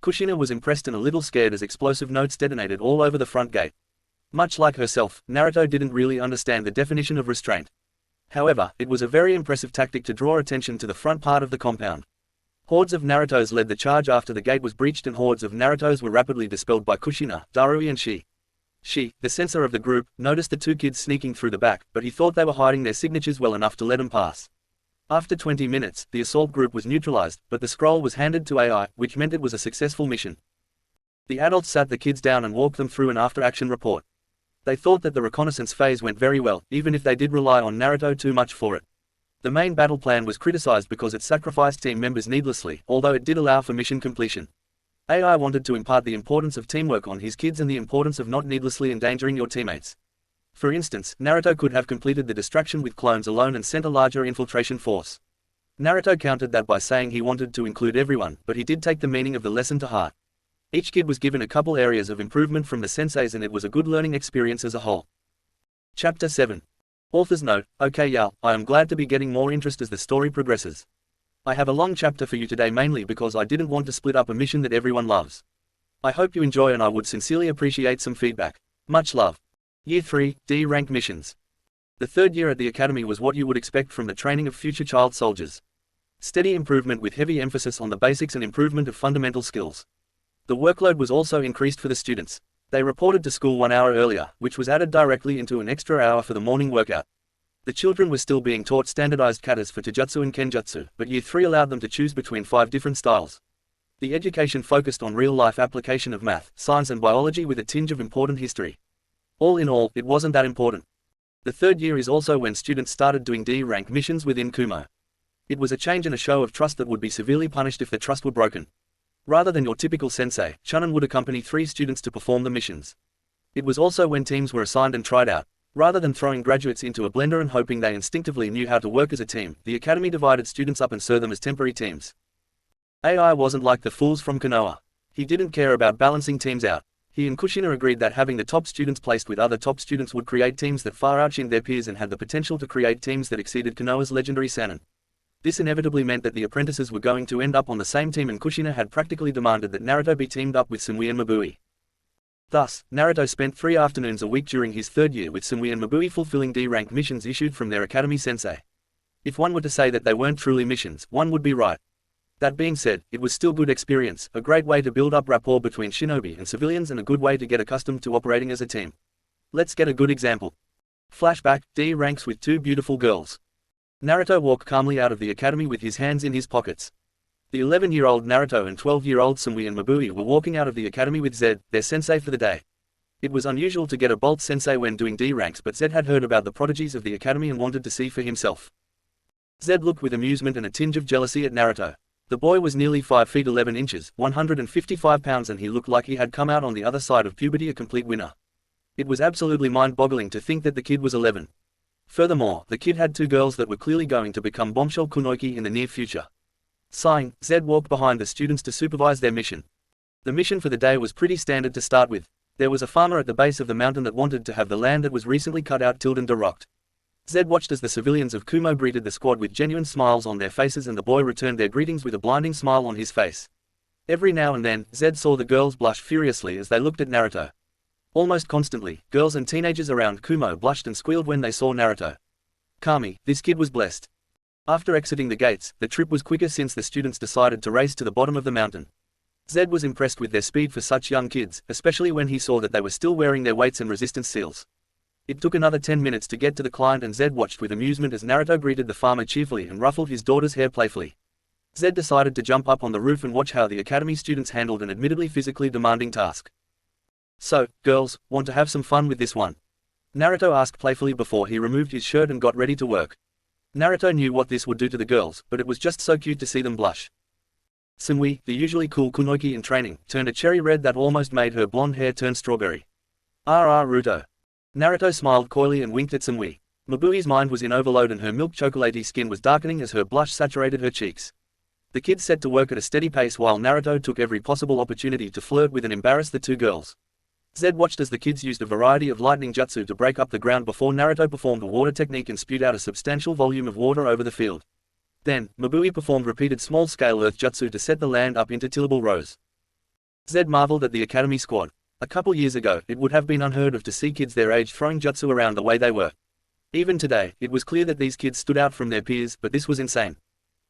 Kushina was impressed and a little scared as explosive notes detonated all over the front gate. Much like herself, Naruto didn't really understand the definition of restraint. However, it was a very impressive tactic to draw attention to the front part of the compound. Hordes of Narutos led the charge after the gate was breached, and hordes of Narutos were rapidly dispelled by Kushina, Darui and Shi. Shi, the censor of the group, noticed the two kids sneaking through the back, but he thought they were hiding their signatures well enough to let them pass. After 20 minutes, the assault group was neutralized, but the scroll was handed to AI, which meant it was a successful mission. The adults sat the kids down and walked them through an after-action report. They thought that the reconnaissance phase went very well, even if they did rely on Naruto too much for it. The main battle plan was criticized because it sacrificed team members needlessly, although it did allow for mission completion. AI wanted to impart the importance of teamwork on his kids and the importance of not needlessly endangering your teammates. For instance, Naruto could have completed the distraction with clones alone and sent a larger infiltration force. Naruto countered that by saying he wanted to include everyone, but he did take the meaning of the lesson to heart. Each kid was given a couple areas of improvement from the senseis, and it was a good learning experience as a whole. Chapter 7. Author's note: Okay y'all, I am glad to be getting more interest as the story progresses. I have a long chapter for you today mainly because I didn't want to split up a mission that everyone loves. I hope you enjoy and I would sincerely appreciate some feedback. Much love. Year 3, D rank missions. The third year at the academy was what you would expect from the training of future child soldiers. Steady improvement with heavy emphasis on the basics and improvement of fundamental skills. The workload was also increased for the students. They reported to school 1 hour earlier, which was added directly into an extra hour for the morning workout. The children were still being taught standardized katas for Taijutsu and Kenjutsu, but Year 3 allowed them to choose between 5 different styles. The education focused on real-life application of math, science and biology with a tinge of important history. All in all, it wasn't that important. The third year is also when students started doing D-rank missions within Kumo. It was a change and a show of trust that would be severely punished if the trust were broken. Rather than your typical sensei, Chunin would accompany 3 students to perform the missions. It was also when teams were assigned and tried out. Rather than throwing graduates into a blender and hoping they instinctively knew how to work as a team, the academy divided students up and served them as temporary teams. AI wasn't like the fools from Konoha. He didn't care about balancing teams out. He and Kushina agreed that having the top students placed with other top students would create teams that far outshined their peers and had the potential to create teams that exceeded Konoha's legendary Sannin. This inevitably meant that the apprentices were going to end up on the same team, and Kushina had practically demanded that Naruto be teamed up with Sumui and Mabui. Thus, Naruto spent 3 afternoons a week during his 3rd year with Sumui and Mabui fulfilling D-rank missions issued from their academy sensei. If one were to say that they weren't truly missions, one would be right. That being said, it was still good experience, a great way to build up rapport between shinobi and civilians, and a good way to get accustomed to operating as a team. Let's get a good example. Flashback, D ranks with 2 beautiful girls. Naruto walked calmly out of the academy with his hands in his pockets. The 11-year-old Naruto and 12-year-old Sumui and Mabui were walking out of the academy with Zed, their sensei for the day. It was unusual to get a bolt sensei when doing D ranks, but Zed had heard about the prodigies of the academy and wanted to see for himself. Zed looked with amusement and a tinge of jealousy at Naruto. The boy was nearly 5 feet 11 inches, 155 pounds, and he looked like he had come out on the other side of puberty a complete winner. It was absolutely mind-boggling to think that the kid was 11. Furthermore, the kid had 2 girls that were clearly going to become bombshell kunoiki in the near future. Sighing, Zed walked behind the students to supervise their mission. The mission for the day was pretty standard to start with. There was a farmer at the base of the mountain that wanted to have the land that was recently cut out tilled and derocked. Zed watched as the civilians of Kumo greeted the squad with genuine smiles on their faces, and the boy returned their greetings with a blinding smile on his face. Every now and then, Zed saw the girls blush furiously as they looked at Naruto. Almost constantly, girls and teenagers around Kumo blushed and squealed when they saw Naruto. Kami, this kid was blessed. After exiting the gates, the trip was quicker since the students decided to race to the bottom of the mountain. Zed was impressed with their speed for such young kids, especially when he saw that they were still wearing their weights and resistance seals. It took another 10 minutes to get to the client, and Zed watched with amusement as Naruto greeted the farmer cheerfully and ruffled his daughter's hair playfully. Zed decided to jump up on the roof and watch how the academy students handled an admittedly physically demanding task. So, girls, want to have some fun with this one? Naruto asked playfully before he removed his shirt and got ready to work. Naruto knew what this would do to the girls, but it was just so cute to see them blush. Sumui, the usually cool kunoiki in training, turned a cherry red that almost made her blonde hair turn strawberry. Naruto. Naruto smiled coyly and winked at Sumui. Mabui's mind was in overload and her milk chocolatey skin was darkening as her blush saturated her cheeks. The kids set to work at a steady pace while Naruto took every possible opportunity to flirt with and embarrass the 2 girls. Zed watched as the kids used a variety of lightning jutsu to break up the ground before Naruto performed a water technique and spewed out a substantial volume of water over the field. Then, Mabui performed repeated small-scale earth jutsu to set the land up into tillable rows. Zed marveled at the academy squad. A couple years ago, it would have been unheard of to see kids their age throwing jutsu around the way they were. Even today, it was clear that these kids stood out from their peers, but this was insane.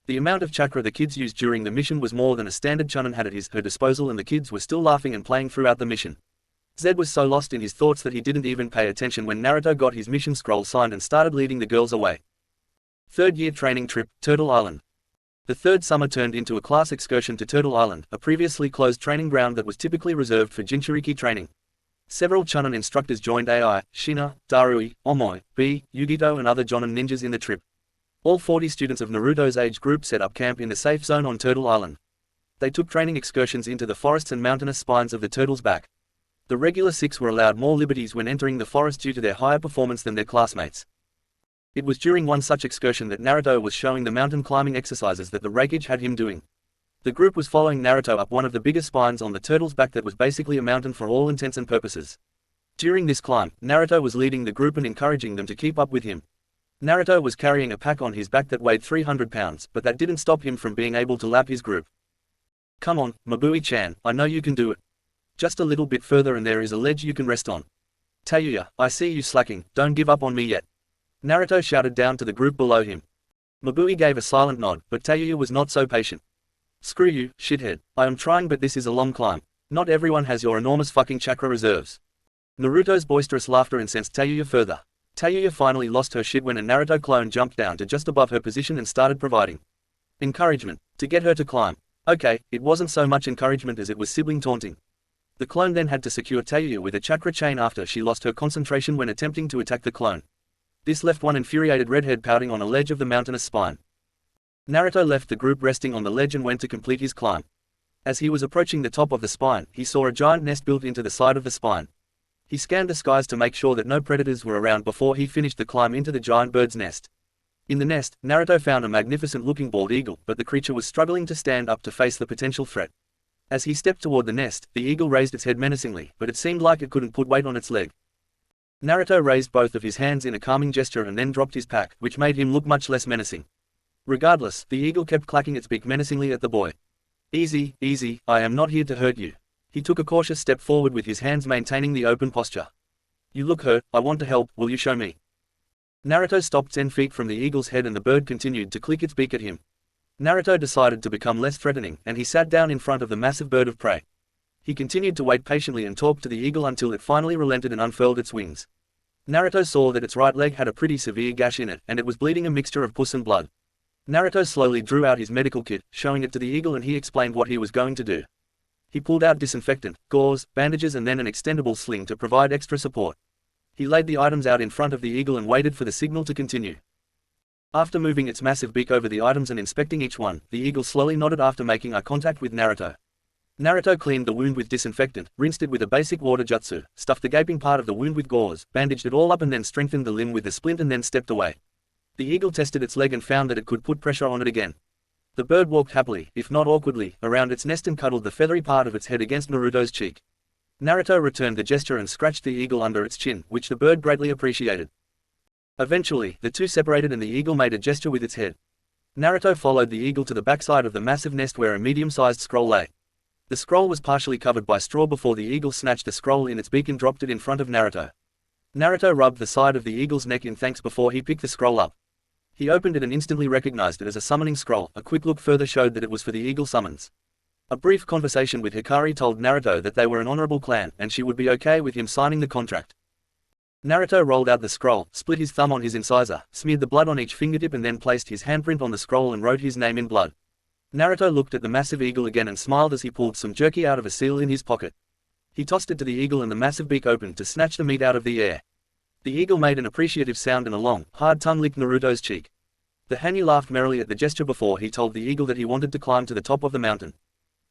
The amount of chakra the kids used during the mission was more than a standard chunin had at her disposal, and the kids were still laughing and playing throughout the mission. Zed was so lost in his thoughts that he didn't even pay attention when Naruto got his mission scroll signed and started leading the girls away. 3rd year training trip, Turtle Island. The 3rd summer turned into a class excursion to Turtle Island, a previously closed training ground that was typically reserved for Jinchuriki training. Several chunin instructors joined Ai, Shina, Darui, Omoi, B, Yugito and other jonin ninjas in the trip. All 40 students of Naruto's age group set up camp in the safe zone on Turtle Island. They took training excursions into the forests and mountainous spines of the turtle's back. The regular 6 were allowed more liberties when entering the forest due to their higher performance than their classmates. It was during one such excursion that Naruto was showing the mountain climbing exercises that the Refuge had him doing. The group was following Naruto up one of the biggest spines on the turtle's back that was basically a mountain for all intents and purposes. During this climb, Naruto was leading the group and encouraging them to keep up with him. Naruto was carrying a pack on his back that weighed 300 pounds, but that didn't stop him from being able to lap his group. Come on, Mabui-chan, I know you can do it. Just a little bit further and there is a ledge you can rest on. Tayuya, I see you slacking, don't give up on me yet. Naruto shouted down to the group below him. Mabui gave a silent nod, but Tayuya was not so patient. Screw you, shithead, I am trying, but this is a long climb. Not everyone has your enormous fucking chakra reserves. Naruto's boisterous laughter incensed Tayuya further. Tayuya finally lost her shit when a Naruto clone jumped down to just above her position and started providing encouragement to get her to climb. Okay, it wasn't so much encouragement as it was sibling taunting. The clone then had to secure Tayuya with a chakra chain after she lost her concentration when attempting to attack the clone. This left one infuriated redhead pouting on a ledge of the mountainous spine. Naruto left the group resting on the ledge and went to complete his climb. As he was approaching the top of the spine, he saw a giant nest built into the side of the spine. He scanned the skies to make sure that no predators were around before he finished the climb into the giant bird's nest. In the nest, Naruto found a magnificent-looking bald eagle, but the creature was struggling to stand up to face the potential threat. As he stepped toward the nest, the eagle raised its head menacingly, but it seemed like it couldn't put weight on its leg. Naruto raised both of his hands in a calming gesture and then dropped his pack, which made him look much less menacing. Regardless, the eagle kept clacking its beak menacingly at the boy. Easy, easy, I am not here to hurt you. He took a cautious step forward with his hands maintaining the open posture. You look hurt, I want to help, will you show me? Naruto stopped 10 feet from the eagle's head and the bird continued to click its beak at him. Naruto decided to become less threatening, and he sat down in front of the massive bird of prey. He continued to wait patiently and talk to the eagle until it finally relented and unfurled its wings. Naruto saw that its right leg had a pretty severe gash in it, and it was bleeding a mixture of pus and blood. Naruto slowly drew out his medical kit, showing it to the eagle, and he explained what he was going to do. He pulled out disinfectant, gauze, bandages and then an extendable sling to provide extra support. He laid the items out in front of the eagle and waited for the signal to continue. After moving its massive beak over the items and inspecting each one, the eagle slowly nodded after making eye contact with Naruto. Naruto cleaned the wound with disinfectant, rinsed it with a basic water jutsu, stuffed the gaping part of the wound with gauze, bandaged it all up and then strengthened the limb with a splint and then stepped away. The eagle tested its leg and found that it could put pressure on it again. The bird walked happily, if not awkwardly, around its nest and cuddled the feathery part of its head against Naruto's cheek. Naruto returned the gesture and scratched the eagle under its chin, which the bird greatly appreciated. Eventually, the two separated and the eagle made a gesture with its head. Naruto followed the eagle to the backside of the massive nest where a medium-sized scroll lay. The scroll was partially covered by straw before the eagle snatched the scroll in its beak and dropped it in front of Naruto. Naruto rubbed the side of the eagle's neck in thanks before he picked the scroll up. He opened it and instantly recognized it as a summoning scroll. A quick look further showed that it was for the eagle summons. A brief conversation with Hikari told Naruto that they were an honorable clan, and she would be okay with him signing the contract. Naruto rolled out the scroll, split his thumb on his incisor, smeared the blood on each fingertip and then placed his handprint on the scroll and wrote his name in blood. Naruto looked at the massive eagle again and smiled as he pulled some jerky out of a seal in his pocket. He tossed it to the eagle and the massive beak opened to snatch the meat out of the air. The eagle made an appreciative sound and a long, hard tongue licked Naruto's cheek. The henna laughed merrily at the gesture before he told the eagle that he wanted to climb to the top of the mountain.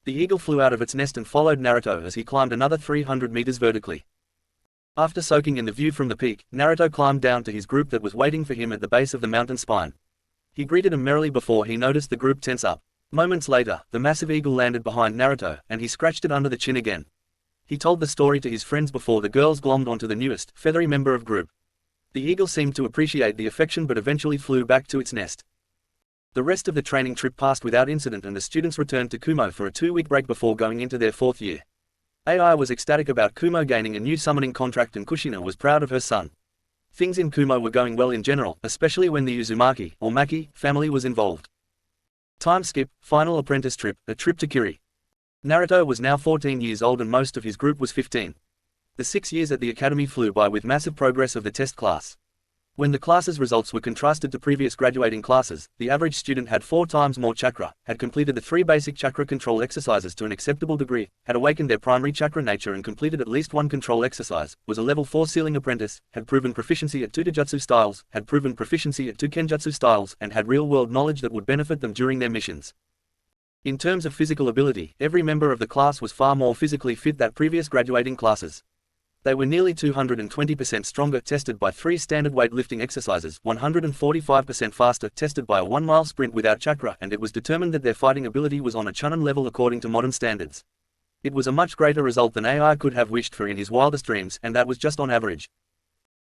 The eagle flew out of its nest and followed Naruto as he climbed another 300 meters vertically. After soaking in the view from the peak, Naruto climbed down to his group that was waiting for him at the base of the mountain spine. He greeted them merrily before he noticed the group tense up. Moments later, the massive eagle landed behind Naruto, and he scratched it under the chin again. He told the story to his friends before the girls glommed onto the newest, feathery member of group. The eagle seemed to appreciate the affection but eventually flew back to its nest. The rest of the training trip passed without incident and the students returned to Kumo for a 2-week break before going into their 4th year. AI was ecstatic about Kumo gaining a new summoning contract and Kushina was proud of her son. Things in Kumo were going well in general, especially when the Uzumaki, or Maki, family was involved. Time skip, final apprentice trip, a trip to Kiri. Naruto was now 14 years old and most of his group was 15. The 6 years at the academy flew by with massive progress of the test class. When the class's results were contrasted to previous graduating classes, the average student had 4 times more chakra, had completed the 3 basic chakra control exercises to an acceptable degree, had awakened their primary chakra nature and completed at least 1 control exercise, was a level 4 sealing apprentice, had proven proficiency at 2 taijutsu styles, had proven proficiency at 2 kenjutsu styles, and had real-world knowledge that would benefit them during their missions. In terms of physical ability, every member of the class was far more physically fit than previous graduating classes. They were nearly 220% stronger tested by 3 standard weightlifting exercises, 145% faster tested by a 1-mile sprint without chakra, and it was determined that their fighting ability was on a Chunin level according to modern standards. It was a much greater result than AI could have wished for in his wildest dreams, and that was just on average.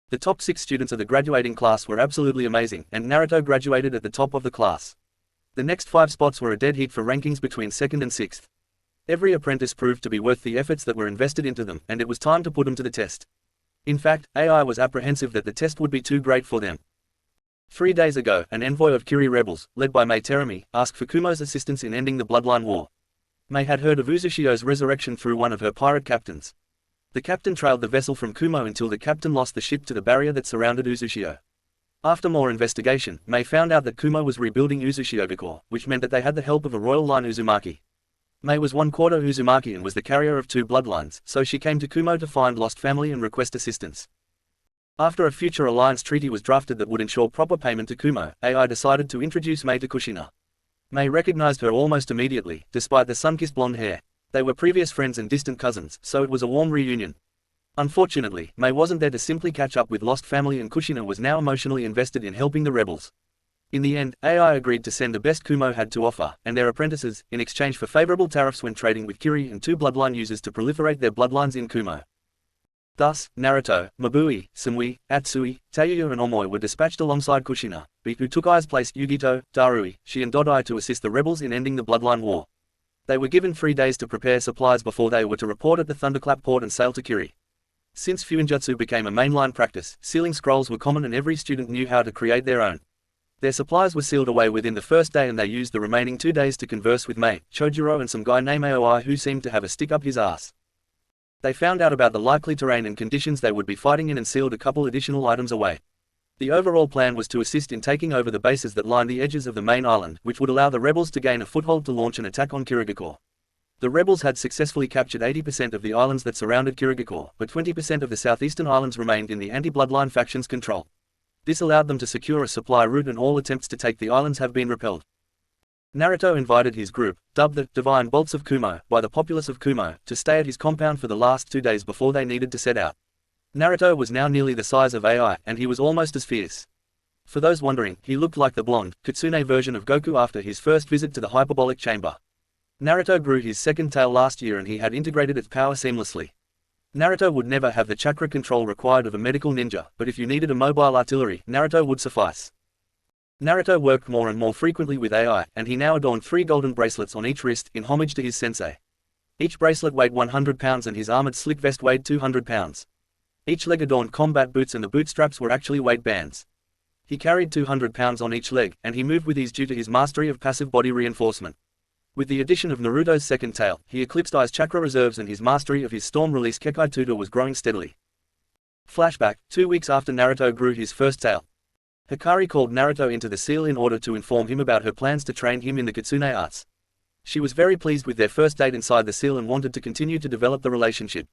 The top 6 students of the graduating class were absolutely amazing, and Naruto graduated at the top of the class. The next 5 spots were a dead heat for rankings between 2nd and 6th. Every apprentice proved to be worth the efforts that were invested into them, and it was time to put them to the test. In fact, AI was apprehensive that the test would be too great for them. 3 days ago, an envoy of Kiri rebels, led by Mei Terumi, asked for Kumo's assistance in ending the bloodline war. Mei had heard of Uzushio's resurrection through one of her pirate captains. The captain trailed the vessel from Kumo until the captain lost the ship to the barrier that surrounded Uzushio. After more investigation, Mei found out that Kumo was rebuilding Uzushio, which meant that they had the help of a royal line Uzumaki. Mei was 1/4 Uzumaki and was the carrier of 2 bloodlines, so she came to Kumo to find lost family and request assistance. After a future alliance treaty was drafted that would ensure proper payment to Kumo, AI decided to introduce Mei to Kushina. Mei recognized her almost immediately, despite the sun-kissed blonde hair. They were previous friends and distant cousins, so it was a warm reunion. Unfortunately, Mei wasn't there to simply catch up with lost family and Kushina was now emotionally invested in helping the rebels. In the end, AI agreed to send the best Kumo had to offer, and their apprentices, in exchange for favorable tariffs when trading with Kiri and 2 bloodline users to proliferate their bloodlines in Kumo. Thus, Naruto, Mabui, Samui, Atsui, Tayuya and Omoi were dispatched alongside Kushina, who took Ai's place, Yugito, Darui, Shi and Dodai to assist the rebels in ending the Bloodline War. They were given 3 days to prepare supplies before they were to report at the Thunderclap port and sail to Kiri. Since Fuinjutsu became a mainline practice, sealing scrolls were common and every student knew how to create their own. Their supplies were sealed away within the first day and they used the remaining 2 days to converse with Mei, Chojuro and some guy named Aoi who seemed to have a stick up his ass. They found out about the likely terrain and conditions they would be fighting in and sealed a couple additional items away. The overall plan was to assist in taking over the bases that lined the edges of the main island, which would allow the rebels to gain a foothold to launch an attack on Kirigakure. The rebels had successfully captured 80% of the islands that surrounded Kirigakure, but 20% of the southeastern islands remained in the anti-bloodline faction's control. This allowed them to secure a supply route and all attempts to take the islands have been repelled. Naruto invited his group, dubbed the Divine Bolts of Kumo by the populace of Kumo, to stay at his compound for the last 2 days before they needed to set out. Naruto was now nearly the size of Ai, and he was almost as fierce. For those wondering, he looked like the blonde, Kitsune version of Goku after his first visit to the hyperbolic chamber. Naruto grew his second tail last year and he had integrated its power seamlessly. Naruto would never have the chakra control required of a medical ninja, but if you needed a mobile artillery, Naruto would suffice. Naruto worked more and more frequently with Ai, and he now adorned 3 golden bracelets on each wrist, in homage to his sensei. Each bracelet weighed 100 pounds and his armored slick vest weighed 200 pounds. Each leg adorned combat boots and the boot straps were actually weight bands. He carried 200 pounds on each leg, and he moved with ease due to his mastery of passive body reinforcement. With the addition of Naruto's second tail, he eclipsed Ai's chakra reserves and his mastery of his storm-release Kekai Tutor was growing steadily. Flashback, 2 weeks after Naruto grew his first tail. Hikari called Naruto into the seal in order to inform him about her plans to train him in the kitsune arts. She was very pleased with their first date inside the seal and wanted to continue to develop the relationship.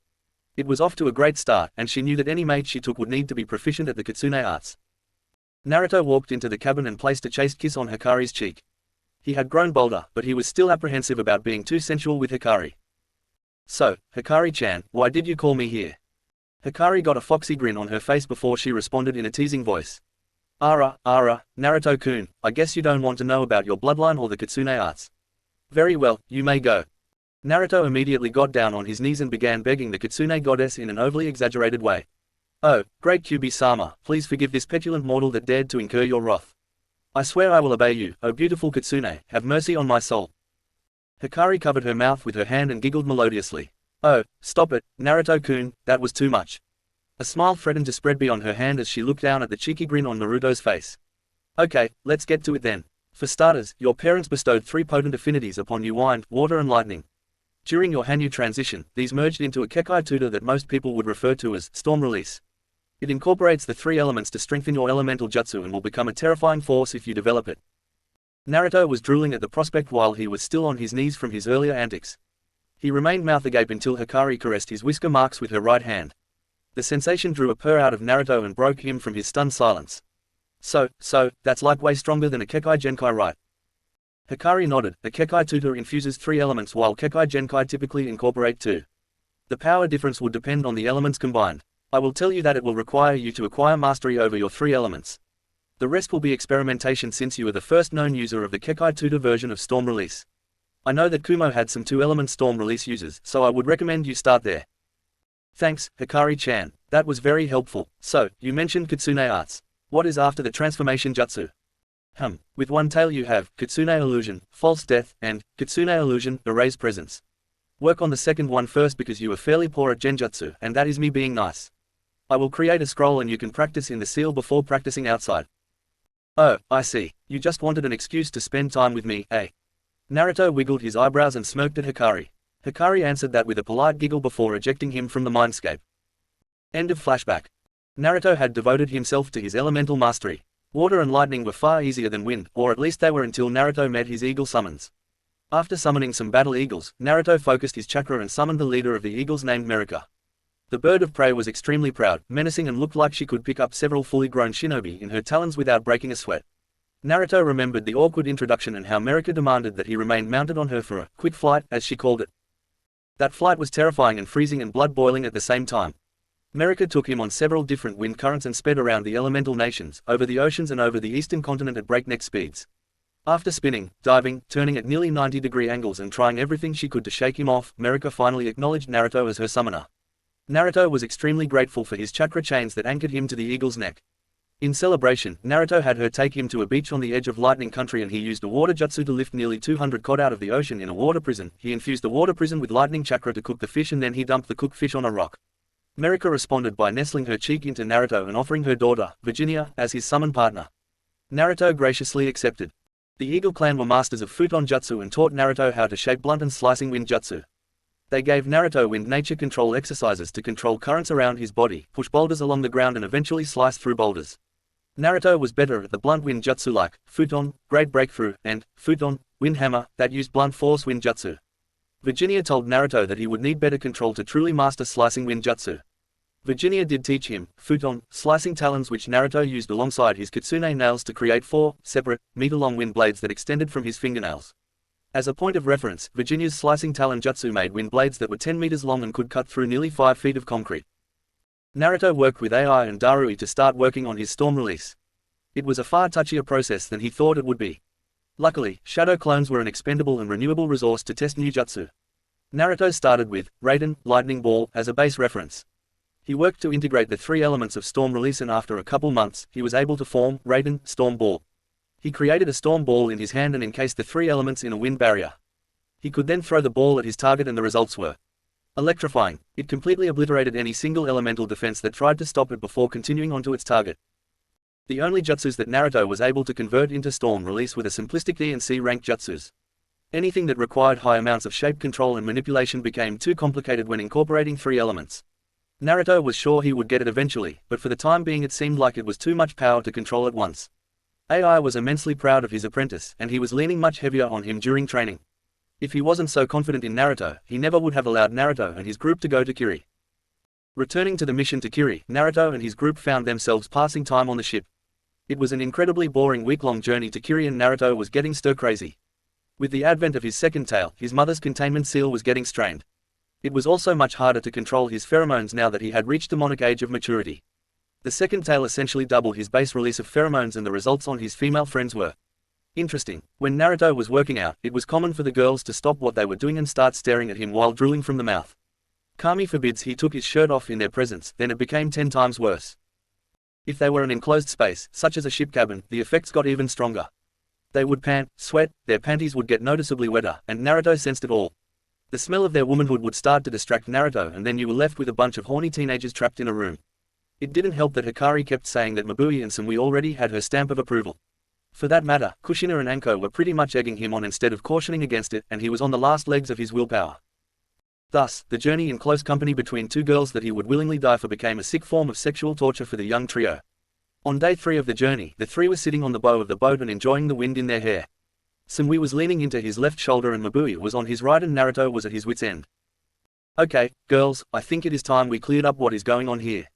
It was off to a great start, and she knew that any mate she took would need to be proficient at the kitsune arts. Naruto walked into the cabin and placed a chaste kiss on Hikari's cheek. He had grown bolder, but he was still apprehensive about being too sensual with Hikari. "So, Hikari-chan, why did you call me here?" Hikari got a foxy grin on her face before she responded in a teasing voice. Ara, Naruto-kun, I guess you don't want to know about your bloodline or the kitsune arts. Very well, you may go. Naruto immediately got down on his knees and began begging the kitsune goddess in an overly exaggerated way. "Oh, great Kyubi-sama, please forgive this petulant mortal that dared to incur your wrath. I swear I will obey you, oh beautiful kitsune, have mercy on my soul." Hikari covered her mouth with her hand and giggled melodiously. "Oh, stop it, Naruto-kun, that was too much." A smile threatened to spread beyond her hand as she looked down at the cheeky grin on Naruto's face. "Okay, let's get to it then. For starters, your parents bestowed 3 potent affinities upon you: wind, water and lightning. During your Hanyu transition, these merged into a Kekai Tutor that most people would refer to as Storm Release. It incorporates the 3 elements to strengthen your elemental jutsu and will become a terrifying force if you develop it." Naruto was drooling at the prospect while he was still on his knees from his earlier antics. He remained mouth agape until Hikari caressed his whisker marks with her right hand. The sensation drew a purr out of Naruto and broke him from his stunned silence. So, that's like way stronger than a Kekai Genkai, right?" Hikari nodded. A Kekai Tutor infuses 3 elements while Kekai Genkai typically incorporate 2. The power difference would depend on the elements combined. I will tell you that it will require you to acquire mastery over your 3 elements. The rest will be experimentation since you are the first known user of the Kekai Tutor version of Storm Release. I know that Kumo had some 2-element Storm Release users, so I would recommend you start there. Thanks, Hikari-chan, that was very helpful. So, you mentioned kitsune arts. What is after the transformation jutsu? With 1 tail you have Kitsune Illusion, False Death, and Kitsune Illusion, Erase Presence. Work on the second one first because you are fairly poor at genjutsu, and that is me being nice. I will create a scroll and you can practice in the seal before practicing outside. Oh, I see. You just wanted an excuse to spend time with me, eh? Naruto wiggled his eyebrows and smirked at Hikari. Hikari answered that with a polite giggle before ejecting him from the mindscape. End of flashback. Naruto had devoted himself to his elemental mastery. Water and lightning were far easier than wind, or at least they were until Naruto met his eagle summons. After summoning some battle eagles, Naruto focused his chakra and summoned the leader of the eagles named Merika. The bird of prey was extremely proud, menacing and looked like she could pick up several fully grown shinobi in her talons without breaking a sweat. Naruto remembered the awkward introduction and how Merika demanded that he remain mounted on her for a quick flight, as she called it. That flight was terrifying and freezing and blood-boiling at the same time. Merika took him on several different wind currents and sped around the elemental nations, over the oceans and over the eastern continent at breakneck speeds. After spinning, diving, turning at nearly 90-degree angles and trying everything she could to shake him off, Merika finally acknowledged Naruto as her summoner. Naruto was extremely grateful for his chakra chains that anchored him to the eagle's neck. In celebration, Naruto had her take him to a beach on the edge of Lightning Country and he used a water jutsu to lift nearly 200 cod out of the ocean in a water prison. He infused the water prison with lightning chakra to cook the fish and then he dumped the cooked fish on a rock. Marika responded by nestling her cheek into Naruto and offering her daughter, Virginia, as his summon partner. Naruto graciously accepted. The Eagle clan were masters of futon jutsu and taught Naruto how to shape blunt and slicing wind jutsu. They gave Naruto wind nature control exercises to control currents around his body, push boulders along the ground and eventually slice through boulders. Naruto was better at the blunt wind jutsu like futon, great breakthrough, and futon, wind hammer, that used blunt force wind jutsu. Virginia told Naruto that he would need better control to truly master slicing wind jutsu. Virginia did teach him futon, slicing talons which Naruto used alongside his kitsune nails to create 4 separate, meter-long wind blades that extended from his fingernails. As a point of reference, Virginia's slicing talon jutsu made wind blades that were 10 meters long and could cut through nearly 5 feet of concrete. Naruto worked with AI and Darui to start working on his storm release. It was a far touchier process than he thought it would be. Luckily, shadow clones were an expendable and renewable resource to test new jutsu. Naruto started with Raiden, Lightning Ball, as a base reference. He worked to integrate the 3 elements of storm release and after a couple months, he was able to form Raiden, Storm Ball. He created a storm ball in his hand and encased the 3 elements in a wind barrier. He could then throw the ball at his target and the results were electrifying. It completely obliterated any single elemental defense that tried to stop it before continuing onto its target. The only jutsus that Naruto was able to convert into storm release were the simplistic D and C rank jutsus. Anything that required high amounts of shape control and manipulation became too complicated when incorporating 3 elements. Naruto was sure he would get it eventually, but for the time being it seemed like it was too much power to control at once. AI was immensely proud of his apprentice, and he was leaning much heavier on him during training. If he wasn't so confident in Naruto, he never would have allowed Naruto and his group to go to Kiri. Returning to the mission to Kiri, Naruto and his group found themselves passing time on the ship. It was an incredibly boring week-long journey to Kiri and Naruto was getting stir-crazy. With the advent of his second tail, his mother's containment seal was getting strained. It was also much harder to control his pheromones now that he had reached demonic age of maturity. The second tail essentially doubled his base release of pheromones and the results on his female friends were interesting. When Naruto was working out, it was common for the girls to stop what they were doing and start staring at him while drooling from the mouth. Kami forbids he took his shirt off in their presence, then it became 10 times worse. If they were an enclosed space, such as a ship cabin, the effects got even stronger. They would pant, sweat, their panties would get noticeably wetter, and Naruto sensed it all. The smell of their womanhood would start to distract Naruto and then you were left with a bunch of horny teenagers trapped in a room. It didn't help that Hikari kept saying that Mabui and Samui already had her stamp of approval. For that matter, Kushina and Anko were pretty much egging him on instead of cautioning against it, and he was on the last legs of his willpower. Thus, the journey in close company between 2 girls that he would willingly die for became a sick form of sexual torture for the young trio. On day 3 of the journey, the 3 were sitting on the bow of the boat and enjoying the wind in their hair. Samui was leaning into his left shoulder and Mabui was on his right and Naruto was at his wit's end. Okay, girls, I think it is time we cleared up what is going on here.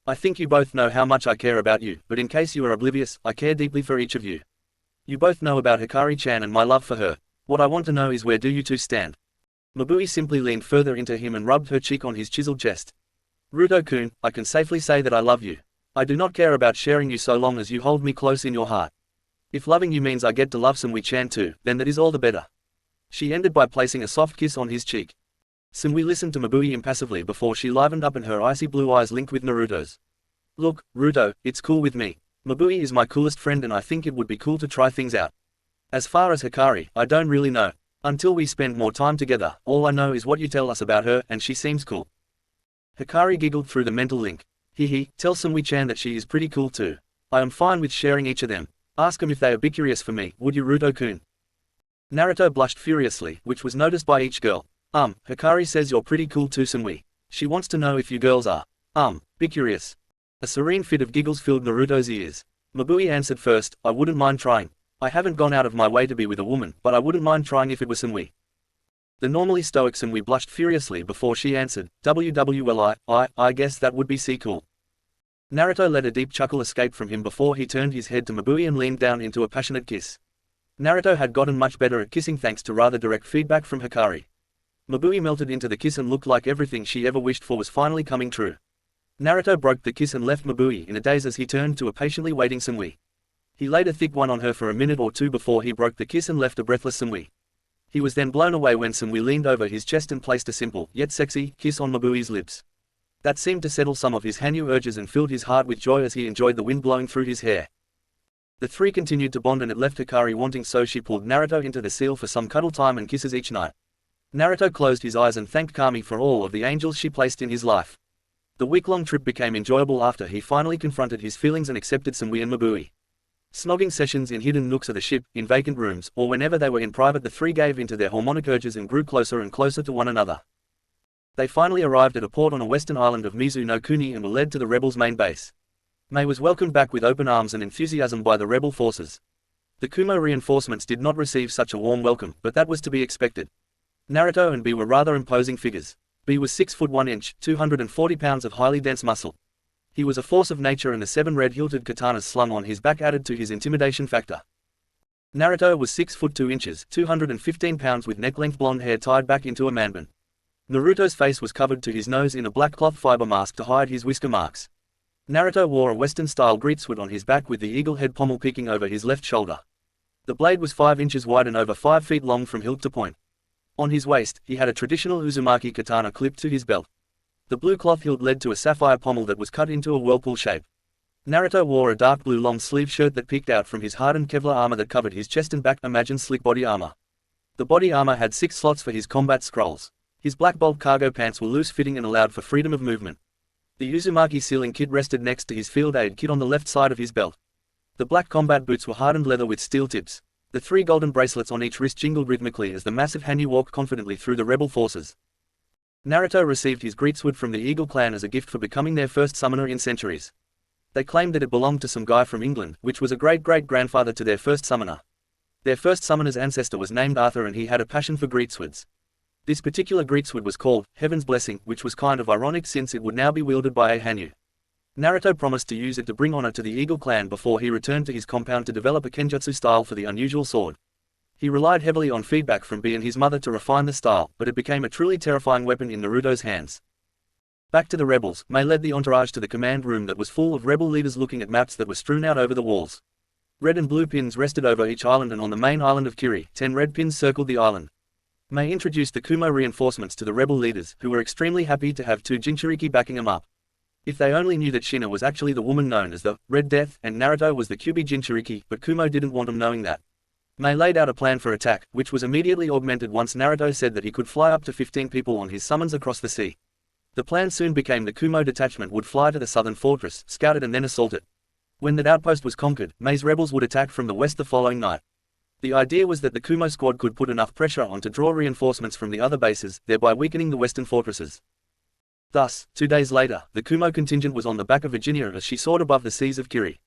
I think you both know how much I care about you, but in case you are oblivious, I care deeply for each of you. You both know about Hikari-chan and my love for her. What I want to know is where do you 2 stand? Mabui simply leaned further into him and rubbed her cheek on his chiseled chest. Ruto-kun, I can safely say that I love you. I do not care about sharing you so long as you hold me close in your heart. If loving you means I get to love Samui-chan too, then that is all the better. She ended by placing a soft kiss on his cheek. Samui listened to Mabui impassively before she livened up and her icy blue eyes linked with Naruto's. Look, Ruto, it's cool with me. Mabui is my coolest friend and I think it would be cool to try things out. As far as Hikari, I don't really know. Until we spend more time together, all I know is what you tell us about her and she seems cool. Hikari giggled through the mental link. Hehe, tell Samui-chan that she is pretty cool too. I am fine with sharing each of them. Ask them if they are big curious for me, would you Ruto-kun? Naruto blushed furiously, which was noticed by each girl. Hikari says you're pretty cool too Samui. She wants to know if you girls are, big curious. A serene fit of giggles filled Naruto's ears. Mabui answered first, I wouldn't mind trying. I haven't gone out of my way to be with a woman, but I wouldn't mind trying if it was Samui. The normally stoic Samui blushed furiously before she answered, I guess that would be cool. Naruto let a deep chuckle escape from him before he turned his head to Mabui and leaned down into a passionate kiss. Naruto had gotten much better at kissing thanks to rather direct feedback from Hikari. Mabui melted into the kiss and looked like everything she ever wished for was finally coming true. Naruto broke the kiss and left Mabui in a daze as he turned to a patiently waiting Samui. He laid a thick one on her for a minute or two before he broke the kiss and left a breathless Samui. He was then blown away when Samui leaned over his chest and placed a simple, yet sexy, kiss on Mabui's lips. That seemed to settle some of his Hanyu urges and filled his heart with joy as he enjoyed the wind blowing through his hair. The three continued to bond and it left Hikari wanting, so she pulled Naruto into the seal for some cuddle time and kisses each night. Naruto closed his eyes and thanked Kami for all of the angels she placed in his life. The week-long trip became enjoyable after he finally confronted his feelings and accepted Samui and Mabui. Snogging sessions in hidden nooks of the ship, in vacant rooms, or whenever they were in private, the three gave into their hormonic urges and grew closer and closer to one another. They finally arrived at a port on a western island of Mizu no Kuni and were led to the rebels' main base. Mei was welcomed back with open arms and enthusiasm by the rebel forces. The Kumo reinforcements did not receive such a warm welcome, but that was to be expected. Naruto and B were rather imposing figures. B was 6 foot 1 inch, 240 pounds of highly dense muscle. He was a force of nature, and the 7 red-hilted katanas slung on his back added to his intimidation factor. Naruto was 6 foot 2 inches, 215 pounds with neck-length blonde hair tied back into a manbun. Naruto's face was covered to his nose in a black cloth fiber mask to hide his whisker marks. Naruto wore a Western-style greatsword on his back with the eagle head pommel peeking over his left shoulder. The blade was 5 inches wide and over 5 feet long from hilt to point. On his waist, he had a traditional Uzumaki katana clipped to his belt. The blue cloth hilt led to a sapphire pommel that was cut into a whirlpool shape. Naruto wore a dark blue long-sleeve shirt that peeked out from his hardened Kevlar armor that covered his chest and back. Imagine slick body armor. The body armor had 6 slots for his combat scrolls. His black bulk cargo pants were loose-fitting and allowed for freedom of movement. The Uzumaki sealing kit rested next to his field aid kit on the left side of his belt. The black combat boots were hardened leather with steel tips. The 3 golden bracelets on each wrist jingled rhythmically as the massive Hanyu walked confidently through the rebel forces. Naruto received his greatsword from the Eagle clan as a gift for becoming their first summoner in centuries. They claimed that it belonged to some guy from England, which was a great-great-grandfather to their first summoner. Their first summoner's ancestor was named Arthur and he had a passion for greatswords. This particular greatsword was called Heaven's Blessing, which was kind of ironic since it would now be wielded by a Hanyu. Naruto promised to use it to bring honor to the Eagle clan before he returned to his compound to develop a kenjutsu style for the unusual sword. He relied heavily on feedback from B and his mother to refine the style, but it became a truly terrifying weapon in Naruto's hands. Back to the rebels, Mei led the entourage to the command room that was full of rebel leaders looking at maps that were strewn out over the walls. Red and blue pins rested over each island, and on the main island of Kiri, 10 red pins circled the island. Mei introduced the Kumo reinforcements to the rebel leaders, who were extremely happy to have 2 Jinchuriki backing them up. If they only knew that Shina was actually the woman known as the Red Death, and Naruto was the Kyuubi Jinchuriki, but Kumo didn't want them knowing that. Mei laid out a plan for attack, which was immediately augmented once Naruto said that he could fly up to 15 people on his summons across the sea. The plan soon became the Kumo detachment would fly to the southern fortress, scout it and then assault it. When that outpost was conquered, Mei's rebels would attack from the west the following night. The idea was that the Kumo squad could put enough pressure on to draw reinforcements from the other bases, thereby weakening the western fortresses. Thus, 2 days later, the Kumo contingent was on the back of Virginia as she soared above the seas of Kiri.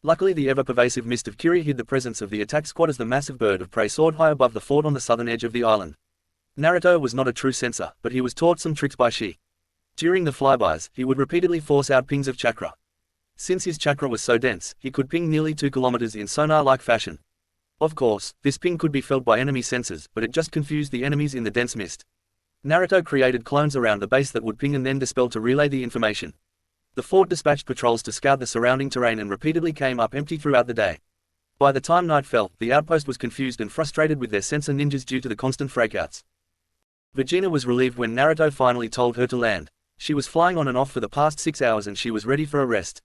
Luckily, the ever-pervasive mist of Kiri hid the presence of the attack squad as the massive bird of prey soared high above the fort on the southern edge of the island. Naruto was not a true sensor, but he was taught some tricks by Shi. During the flybys, he would repeatedly force out pings of chakra. Since his chakra was so dense, he could ping nearly 2 kilometers in sonar-like fashion. Of course, this ping could be felt by enemy sensors, but it just confused the enemies in the dense mist. Naruto created clones around the base that would ping and then dispel to relay the information. The fort dispatched patrols to scout the surrounding terrain and repeatedly came up empty throughout the day. By the time night fell, the outpost was confused and frustrated with their sensor ninjas due to the constant freakouts. Vegeta was relieved when Naruto finally told her to land. She was flying on and off for the past 6 hours and she was ready for a rest.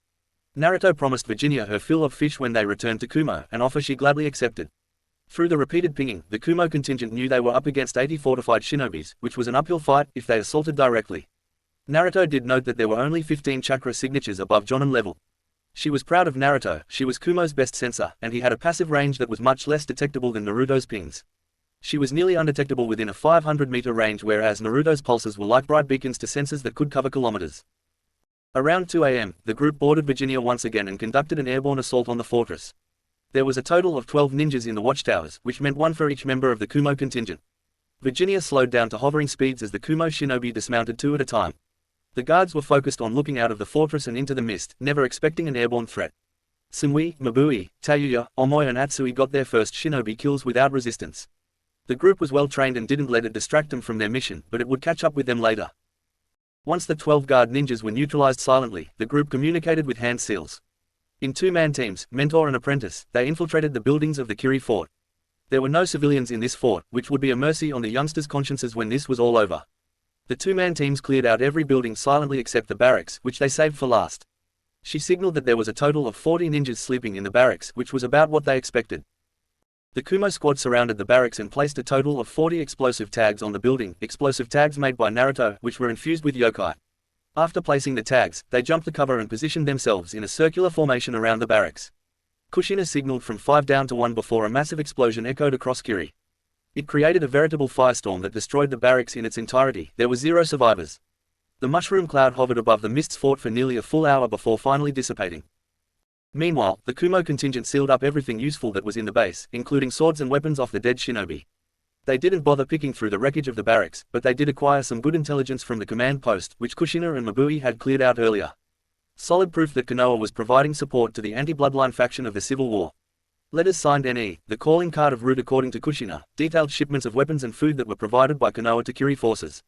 Naruto promised Virginia her fill of fish when they returned to Kumo, an offer she gladly accepted. Through the repeated pinging, the Kumo contingent knew they were up against 80 fortified shinobis, which was an uphill fight if they assaulted directly. Naruto did note that there were only 15 chakra signatures above Jonin level. She was proud of Naruto, she was Kumo's best sensor, and he had a passive range that was much less detectable than Naruto's pings. She was nearly undetectable within a 500-meter range, whereas Naruto's pulses were like bright beacons to sensors that could cover kilometers. Around 2 a.m., the group boarded Virginia once again and conducted an airborne assault on the fortress. There was a total of 12 ninjas in the watchtowers, which meant 1 for each member of the Kumo contingent. Virginia slowed down to hovering speeds as the Kumo shinobi dismounted 2 at a time. The guards were focused on looking out of the fortress and into the mist, never expecting an airborne threat. Sumui, Mabui, Tayuya, Omoi and Atsui got their first shinobi kills without resistance. The group was well trained and didn't let it distract them from their mission, but it would catch up with them later. Once the 12 guard ninjas were neutralized silently, the group communicated with hand seals. In 2-man teams, mentor and apprentice, they infiltrated the buildings of the Kiri fort. There were no civilians in this fort, which would be a mercy on the youngsters' consciences when this was all over. The two-man teams cleared out every building silently except the barracks, which they saved for last. She signaled that there was a total of 40 ninjas sleeping in the barracks, which was about what they expected. The Kumo squad surrounded the barracks and placed a total of 40 explosive tags on the building, explosive tags made by Naruto, which were infused with yokai. After placing the tags, they jumped the cover and positioned themselves in a circular formation around the barracks. Kushina signaled from 5 down to 1 before a massive explosion echoed across Kiri. It created a veritable firestorm that destroyed the barracks in its entirety. There were 0 survivors. The mushroom cloud hovered above the mists fort for nearly a full hour before finally dissipating. Meanwhile, the Kumo contingent sealed up everything useful that was in the base, including swords and weapons off the dead shinobi. They didn't bother picking through the wreckage of the barracks, but they did acquire some good intelligence from the command post, which Kushina and Mabui had cleared out earlier. Solid proof that Konoha was providing support to the anti-bloodline faction of the Civil War. Letters signed NE, the calling card of route according to Kushina, detailed shipments of weapons and food that were provided by Konoha to Kiri forces.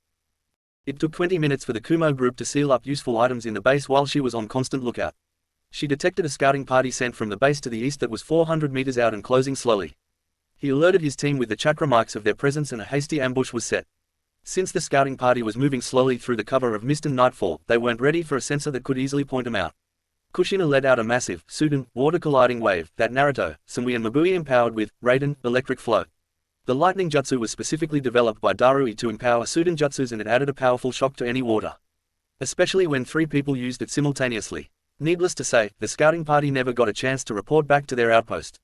It took 20 minutes for the Kumo group to seal up useful items in the base while she was on constant lookout. She detected a scouting party sent from the base to the east that was 400 meters out and closing slowly. He alerted his team with the chakra mics of their presence and a hasty ambush was set. Since the scouting party was moving slowly through the cover of mist and nightfall, they weren't ready for a sensor that could easily point them out. Kushina let out a massive, Sudan, water-colliding wave that Naruto, Sumui and Mabui empowered with Raiden, electric flow. The lightning jutsu was specifically developed by Darui to empower Sudan jutsus and it added a powerful shock to any water. Especially when 3 people used it simultaneously. Needless to say, the scouting party never got a chance to report back to their outpost.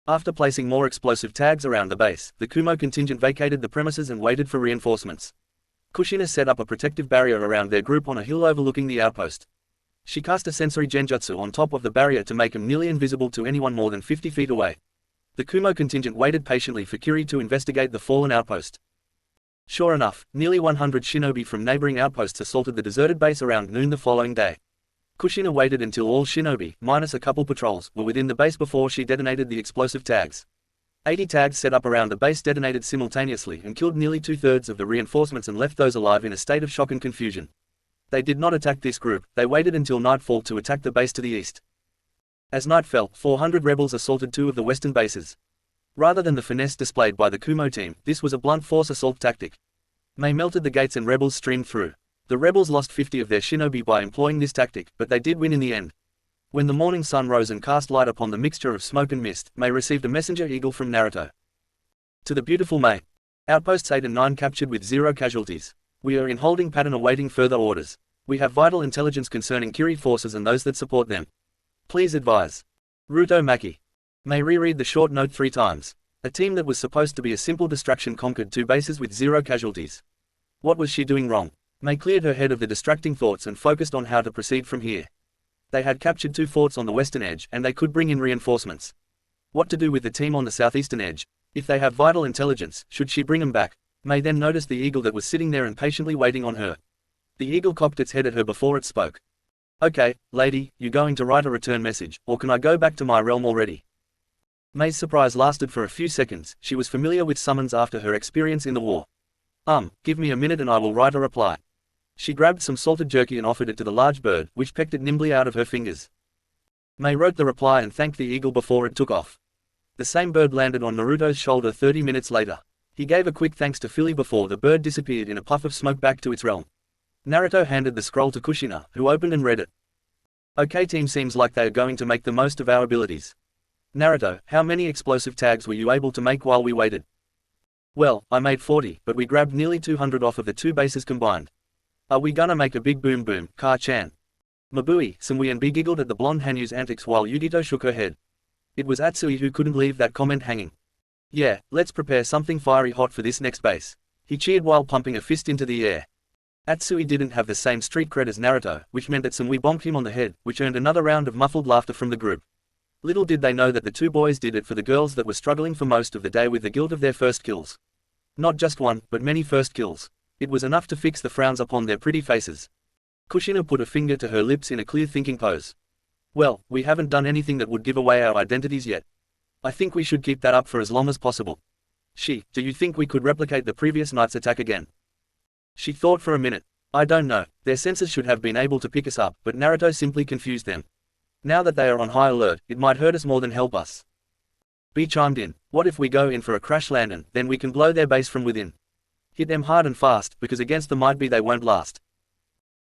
After placing more explosive tags around the base, the Kumo contingent vacated the premises and waited for reinforcements. Kushina set up a protective barrier around their group on a hill overlooking the outpost. She cast a sensory genjutsu on top of the barrier to make him nearly invisible to anyone more than 50 feet away. The Kumo contingent waited patiently for Kiri to investigate the fallen outpost. Sure enough, nearly 100 shinobi from neighboring outposts assaulted the deserted base around noon the following day. Kushina waited until all shinobi, minus a couple patrols, were within the base before she detonated the explosive tags. 80 tags set up around the base detonated simultaneously and killed nearly 2/3 of the reinforcements and left those alive in a state of shock and confusion. They did not attack this group, they waited until nightfall to attack the base to the east. As night fell, 400 rebels assaulted 2 of the western bases. Rather than the finesse displayed by the Kumo team, this was a blunt force assault tactic. May melted the gates and rebels streamed through. The rebels lost 50 of their shinobi by employing this tactic, but they did win in the end. When the morning sun rose and cast light upon the mixture of smoke and mist, May received a messenger eagle from Naruto. To the beautiful May. Outposts 8 and 9 captured with 0 casualties. We are in holding pattern awaiting further orders. We have vital intelligence concerning Kiri forces and those that support them. Please advise. Ruto Maki. May reread the short note 3 times. A team that was supposed to be a simple distraction conquered 2 bases with 0 casualties. What was she doing wrong? May cleared her head of the distracting thoughts and focused on how to proceed from here. They had captured 2 forts on the western edge and they could bring in reinforcements. What to do with the team on the southeastern edge? If they have vital intelligence, should she bring them back? May then noticed the eagle that was sitting there and patiently waiting on her. The eagle cocked its head at her before it spoke. Okay, lady, you going to write a return message, or can I go back to my realm already? May's surprise lasted for a few seconds. She was familiar with summons after her experience in the war. Give me a minute and I will write a reply. She grabbed some salted jerky and offered it to the large bird, which pecked it nimbly out of her fingers. May wrote the reply and thanked the eagle before it took off. The same bird landed on Naruto's shoulder 30 minutes later. He gave a quick thanks to Philly before the bird disappeared in a puff of smoke back to its realm. Naruto handed the scroll to Kushina, who opened and read it. Okay, team, seems like they are going to make the most of our abilities. Naruto, how many explosive tags were you able to make while we waited? Well, I made 40, but we grabbed nearly 200 off of the 2 bases combined. Are we gonna make a big boom boom, Ka-chan? Mabui, Sumui and B giggled at the blonde Hanyu's antics while Yugito shook her head. It was Atsui who couldn't leave that comment hanging. Yeah, let's prepare something fiery hot for this next base. He cheered while pumping a fist into the air. Atsui didn't have the same street cred as Naruto, which meant that Sumui bonked him on the head, which earned another round of muffled laughter from the group. Little did they know that the 2 boys did it for the girls that were struggling for most of the day with the guilt of their first kills. Not just one, but many first kills. It was enough to fix the frowns upon their pretty faces. Kushina put a finger to her lips in a clear thinking pose. Well, we haven't done anything that would give away our identities yet. I think we should keep that up for as long as possible. Do you think we could replicate the previous night's attack again? She thought for a minute. I don't know, their senses should have been able to pick us up, but Naruto simply confused them. Now that they are on high alert, it might hurt us more than help us. B chimed in. What if we go in for a crash landing, then we can blow their base from within? Hit them hard and fast, because against the might be they won't last.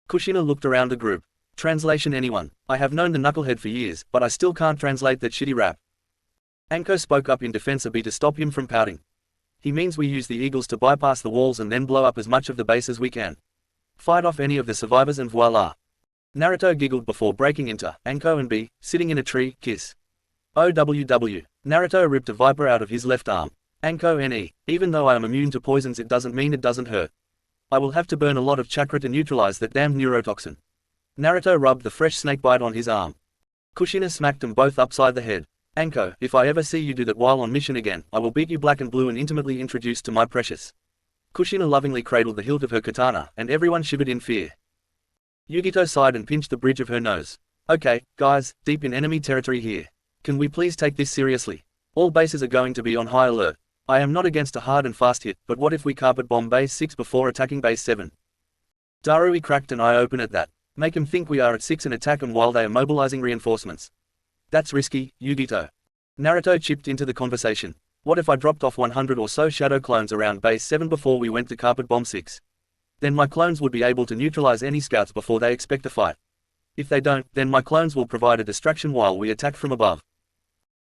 Kushina looked around the group. Translation: anyone. I have known the knucklehead for years, but I still can't translate that shitty rap. Anko spoke up in defense a bit to stop him from pouting. He means we use the eagles to bypass the walls and then blow up as much of the base as we can. Fight off any of the survivors and voila. Naruto giggled before breaking into Anko and B, sitting in a tree, kiss. OWW. Naruto ripped a viper out of his left arm. Anko NE. Even though I am immune to poisons, it doesn't mean it doesn't hurt. I will have to burn a lot of chakra to neutralize that damn neurotoxin. Naruto rubbed the fresh snakebite on his arm. Kushina smacked them both upside the head. Anko, if I ever see you do that while on mission again, I will beat you black and blue and intimately introduce to my precious. Kushina lovingly cradled the hilt of her katana, and everyone shivered in fear. Yugito sighed and pinched the bridge of her nose. Okay, guys, deep in enemy territory here. Can we please take this seriously? All bases are going to be on high alert. I am not against a hard and fast hit, but what if we carpet bomb base 6 before attacking base 7? Darui cracked an eye open at that. Make them think we are at 6 and attack them while they are mobilizing reinforcements. That's risky, Yugito. Naruto chipped into the conversation. What if I dropped off 100 or so shadow clones around base 7 before we went to carpet bomb 6? Then my clones would be able to neutralize any scouts before they expect a fight. If they don't, then my clones will provide a distraction while we attack from above.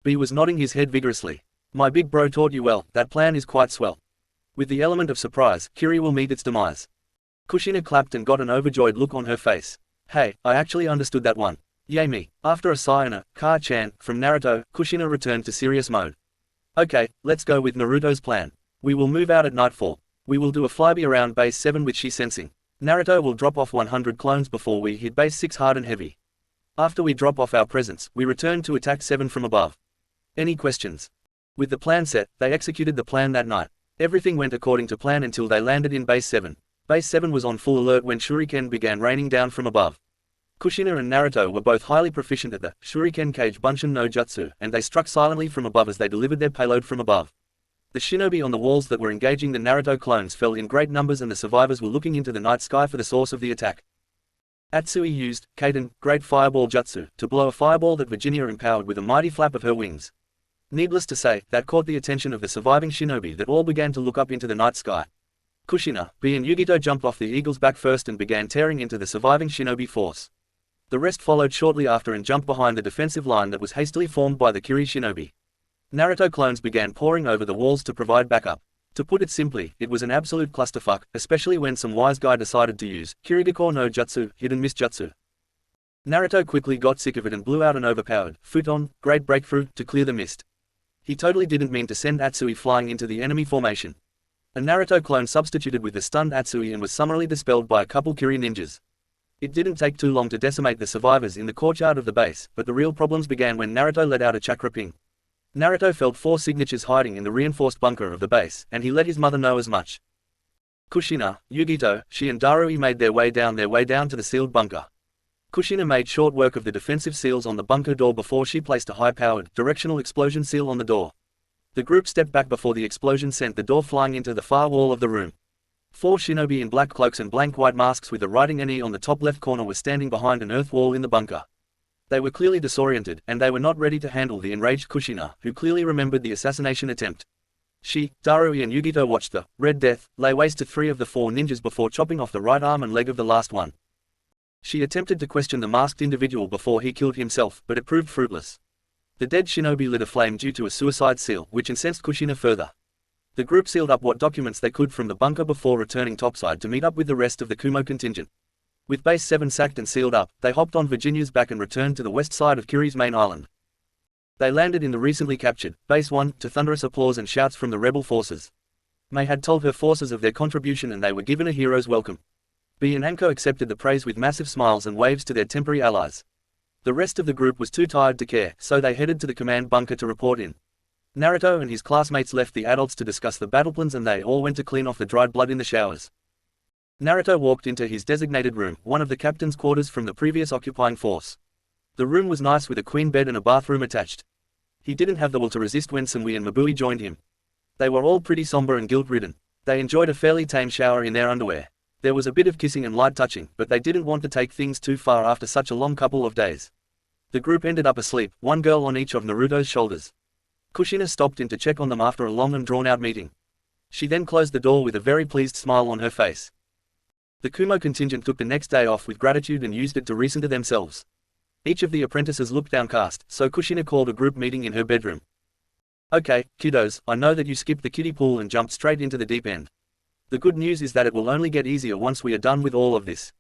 B was nodding his head vigorously. My big bro taught you well, that plan is quite swell. With the element of surprise, Kiri will meet its demise. Kushina clapped and got an overjoyed look on her face. Hey, I actually understood that one. Yay me. After a sigh and a ka-chan from Naruto, Kushina returned to serious mode. Okay, let's go with Naruto's plan. We will move out at nightfall. We will do a flyby around base 7 with Sensing. Naruto will drop off 100 clones before we hit base 6 hard and heavy. After we drop off our presence, we return to attack 7 from above. Any questions? With the plan set, they executed the plan that night. Everything went according to plan until they landed in base 7. Base 7 was on full alert when shuriken began raining down from above. Kushina and Naruto were both highly proficient at the shuriken cage bunshin no jutsu, and they struck silently from above as they delivered their payload from above. The shinobi on the walls that were engaging the Naruto clones fell in great numbers, and the survivors were looking into the night sky for the source of the attack. Atsui used Kaden, Great Fireball Jutsu, to blow a fireball that Virginia empowered with a mighty flap of her wings. Needless to say, that caught the attention of the surviving shinobi that all began to look up into the night sky. Kushina, B and Yugito jumped off the eagle's back first and began tearing into the surviving shinobi force. The rest followed shortly after and jumped behind the defensive line that was hastily formed by the Kiri shinobi. Naruto clones began pouring over the walls to provide backup. To put it simply, it was an absolute clusterfuck, especially when some wise guy decided to use Kirigakure no Jutsu, Hidden Mist Jutsu. Naruto quickly got sick of it and blew out an overpowered futon, great breakthrough, to clear the mist. He totally didn't mean to send Atsui flying into the enemy formation. A Naruto clone substituted with the stunned Atsui and was summarily dispelled by a couple Kiri ninjas. It didn't take too long to decimate the survivors in the courtyard of the base, but the real problems began when Naruto let out a chakra ping. Naruto felt 4 signatures hiding in the reinforced bunker of the base, and he let his mother know as much. Kushina, Yugito, she and Darui made their way down to the sealed bunker. Kushina made short work of the defensive seals on the bunker door before she placed a high-powered, directional explosion seal on the door. The group stepped back before the explosion sent the door flying into the far wall of the room. 4 shinobi in black cloaks and blank white masks with the writing NE on the top left corner were standing behind an earth wall in the bunker. They were clearly disoriented, and they were not ready to handle the enraged Kushina, who clearly remembered the assassination attempt. She, Darui and Yugito watched the Red Death lay waste to 3 of the 4 ninjas before chopping off the right arm and leg of the last one. She attempted to question the masked individual before he killed himself, but it proved fruitless. The dead shinobi lit a flame due to a suicide seal, which incensed Kushina further. The group sealed up what documents they could from the bunker before returning topside to meet up with the rest of the Kumo contingent. With base 7 sacked and sealed up, they hopped on Virginia's back and returned to the west side of Kiri's main island. They landed in the recently captured base 1 to thunderous applause and shouts from the rebel forces. May had told her forces of their contribution and they were given a hero's welcome. B and Anko accepted the praise with massive smiles and waves to their temporary allies. The rest of the group was too tired to care, so they headed to the command bunker to report in. Naruto and his classmates left the adults to discuss the battle plans, and they all went to clean off the dried blood in the showers. Naruto walked into his designated room, one of the captain's quarters from the previous occupying force. The room was nice with a queen bed and a bathroom attached. He didn't have the will to resist when Samui and Mabui joined him. They were all pretty somber and guilt-ridden. They enjoyed a fairly tame shower in their underwear. There was a bit of kissing and light touching, but they didn't want to take things too far after such a long couple of days. The group ended up asleep, one girl on each of Naruto's shoulders. Kushina stopped in to check on them after a long and drawn-out meeting. She then closed the door with a very pleased smile on her face. The Kumo contingent took the next day off with gratitude and used it to recenter themselves. Each of the apprentices looked downcast, so Kushina called a group meeting in her bedroom. Okay, kiddos, I know that you skipped the kiddie pool and jumped straight into the deep end. The good news is that it will only get easier once we are done with all of this.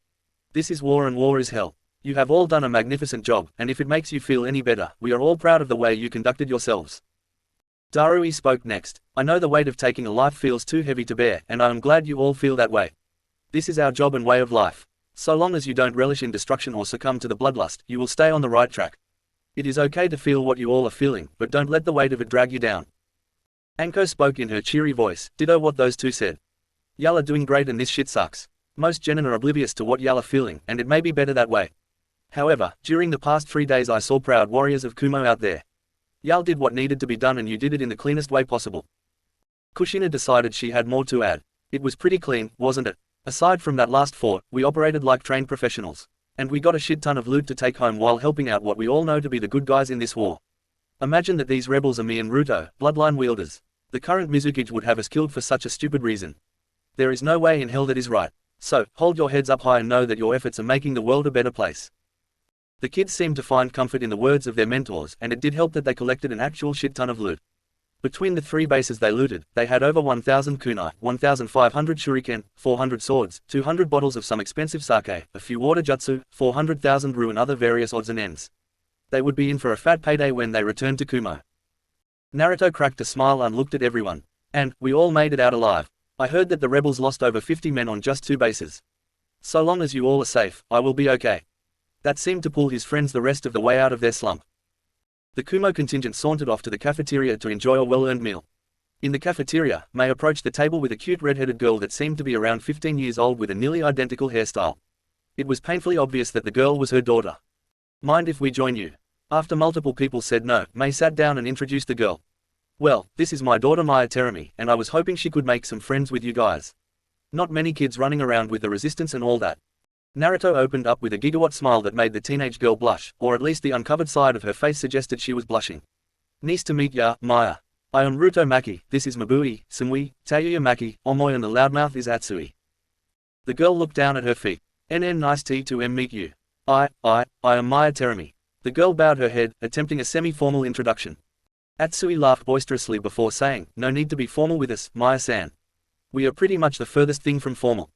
This is war and war is hell. You have all done a magnificent job, and if it makes you feel any better, we are all proud of the way you conducted yourselves. Darui spoke next. I know the weight of taking a life feels too heavy to bear, and I am glad you all feel that way. This is our job and way of life. So long as you don't relish in destruction or succumb to the bloodlust, you will stay on the right track. It is okay to feel what you all are feeling, but don't let the weight of it drag you down. Anko spoke in her cheery voice, ditto what those two said. Y'all are doing great and this shit sucks. Most genin are oblivious to what y'all are feeling, and it may be better that way. However, during the past 3 days I saw proud warriors of Kumo out there. Y'all did what needed to be done and you did it in the cleanest way possible. Kushina decided she had more to add. It was pretty clean, wasn't it? Aside from that last fort, we operated like trained professionals. And we got a shit ton of loot to take home while helping out what we all know to be the good guys in this war. Imagine that these rebels are me and Naruto, bloodline wielders. The current Mizukage would have us killed for such a stupid reason. There is no way in hell that is right. So, hold your heads up high and know that your efforts are making the world a better place. The kids seemed to find comfort in the words of their mentors, and it did help that they collected an actual shit ton of loot. Between the 3 bases they looted, they had over 1,000 kunai, 1,500 shuriken, 400 swords, 200 bottles of some expensive sake, a few water jutsu, 400,000 ru and other various odds and ends. They would be in for a fat payday when they returned to Kumo. Naruto cracked a smile and looked at everyone. And, we all made it out alive. I heard that the rebels lost over 50 men on just 2 bases. So long as you all are safe, I will be okay. That seemed to pull his friends the rest of the way out of their slump. The Kumo contingent sauntered off to the cafeteria to enjoy a well-earned meal. In the cafeteria, Mei approached the table with a cute red-headed girl that seemed to be around 15 years old with a nearly identical hairstyle. It was painfully obvious that the girl was her daughter. Mind if we join you? After multiple people said no, Mei sat down and introduced the girl. Well, this is my daughter Maya Terumi, and I was hoping she could make some friends with you guys. Not many kids running around with the resistance and all that. Naruto opened up with a gigawatt smile that made the teenage girl blush, or at least the uncovered side of her face suggested she was blushing. Nice to meet ya, Maya. I am Ruto Maki, this is Mabui, Sumui, Tayuya Maki, Omoy and the loudmouth is Atsui. The girl looked down at her feet. Nice to meet you. I am Maya Terumi. The girl bowed her head, attempting a semi-formal introduction. Atsui laughed boisterously before saying, no need to be formal with us, Maya-san. We are pretty much the furthest thing from formal.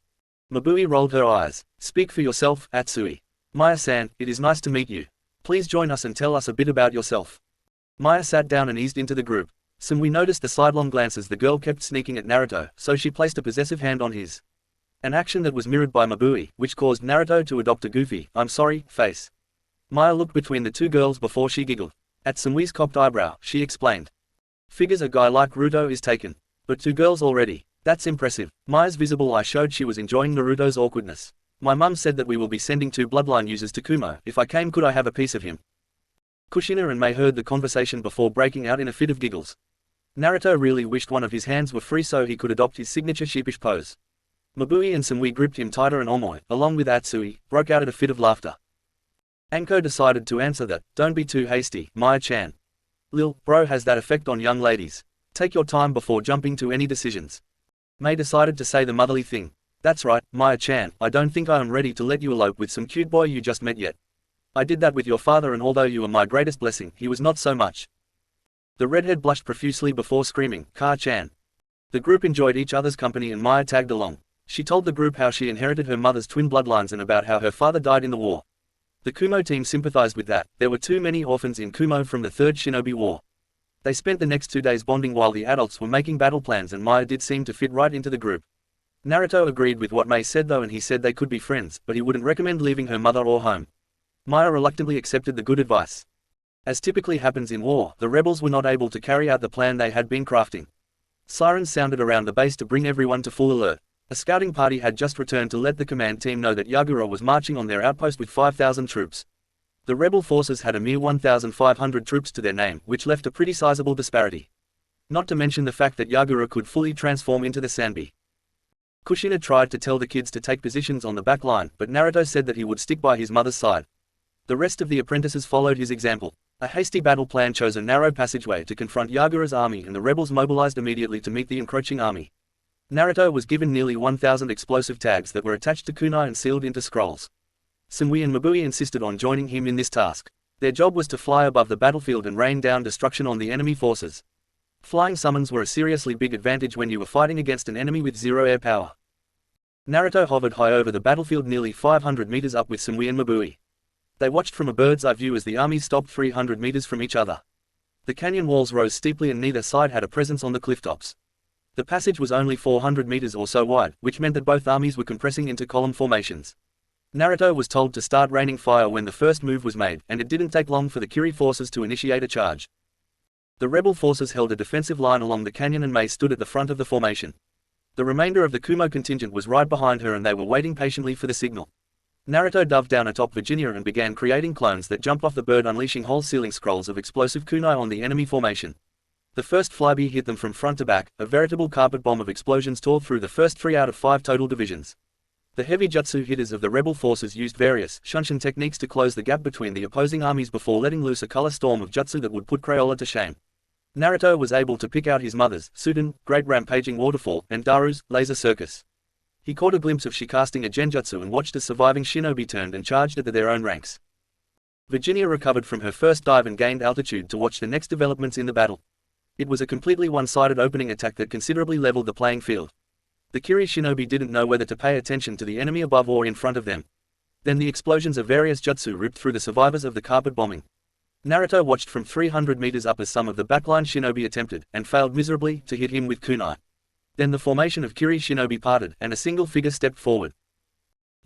Mabui rolled her eyes. Speak for yourself, Atsui. Maya-san, it is nice to meet you. Please join us and tell us a bit about yourself. Maya sat down and eased into the group. Sumui noticed the sidelong glances the girl kept sneaking at Naruto, so she placed a possessive hand on his. An action that was mirrored by Mabui, which caused Naruto to adopt a goofy, I'm sorry, face. Maya looked between the two girls before she giggled. At Sumi's cocked eyebrow, she explained. Figures a guy like Naruto is taken. But 2 girls already. That's impressive. Maya's visible eye showed she was enjoying Naruto's awkwardness. My mum said that we will be sending 2 bloodline users to Kumo. If I came, could I have a piece of him? Kushina and Mei heard the conversation before breaking out in a fit of giggles. Naruto really wished one of his hands were free so he could adopt his signature sheepish pose. Mabui and Sumui gripped him tighter and Omoy, along with Atsui, broke out at a fit of laughter. Anko decided to answer that, don't be too hasty, Maya-chan. Lil, bro has that effect on young ladies. Take your time before jumping to any decisions. Mei decided to say the motherly thing. That's right, Maya-chan, I don't think I am ready to let you elope with some cute boy you just met yet. I did that with your father and although you are my greatest blessing, he was not so much. The redhead blushed profusely before screaming, Ka-chan. The group enjoyed each other's company and Maya tagged along. She told the group how she inherited her mother's twin bloodlines and about how her father died in the war. The Kumo team sympathized with that. There were too many orphans in Kumo from the Third Shinobi War. They spent the next 2 days bonding while the adults were making battle plans and Maya did seem to fit right into the group. Naruto agreed with what Mei said though and he said they could be friends, but he wouldn't recommend leaving her mother or home. Maya reluctantly accepted the good advice. As typically happens in war, the rebels were not able to carry out the plan they had been crafting. Sirens sounded around the base to bring everyone to full alert. A scouting party had just returned to let the command team know that Yagura was marching on their outpost with 5,000 troops. The rebel forces had a mere 1,500 troops to their name, which left a pretty sizable disparity. Not to mention the fact that Yagura could fully transform into the Sanbi. Kushina tried to tell the kids to take positions on the back line, but Naruto said that he would stick by his mother's side. The rest of the apprentices followed his example. A hasty battle plan chose a narrow passageway to confront Yagura's army and the rebels mobilized immediately to meet the encroaching army. Naruto was given nearly 1,000 explosive tags that were attached to kunai and sealed into scrolls. Sanui and Mabui insisted on joining him in this task. Their job was to fly above the battlefield and rain down destruction on the enemy forces. Flying summons were a seriously big advantage when you were fighting against an enemy with zero air power. Naruto hovered high over the battlefield nearly 500 meters up with Sanui and Mabui. They watched from a bird's eye view as the armies stopped 300 meters from each other. The canyon walls rose steeply and neither side had a presence on the clifftops. The passage was only 400 meters or so wide, which meant that both armies were compressing into column formations. Naruto was told to start raining fire when the first move was made, and it didn't take long for the Kiri forces to initiate a charge. The rebel forces held a defensive line along the canyon and Mei stood at the front of the formation. The remainder of the Kumo contingent was right behind her and they were waiting patiently for the signal. Naruto dove down atop Virginia and began creating clones that jumped off the bird, unleashing whole ceiling scrolls of explosive kunai on the enemy formation. The first flyby hit them from front to back. A veritable carpet bomb of explosions tore through the first 3 out of 5 total divisions. The heavy jutsu hitters of the rebel forces used various shunshin techniques to close the gap between the opposing armies before letting loose a color storm of jutsu that would put Crayola to shame. Naruto was able to pick out his mother's Suden, Great Rampaging Waterfall, and Daru's Laser Circus. He caught a glimpse of she casting a genjutsu and watched as surviving shinobi turned and charged at their own ranks. Virginia recovered from her first dive and gained altitude to watch the next developments in the battle. It was a completely one-sided opening attack that considerably leveled the playing field. The Kiri shinobi didn't know whether to pay attention to the enemy above or in front of them. Then the explosions of various jutsu ripped through the survivors of the carpet bombing. Naruto watched from 300 meters up as some of the backline shinobi attempted, and failed miserably, to hit him with kunai. Then the formation of Kiri shinobi parted, and a single figure stepped forward.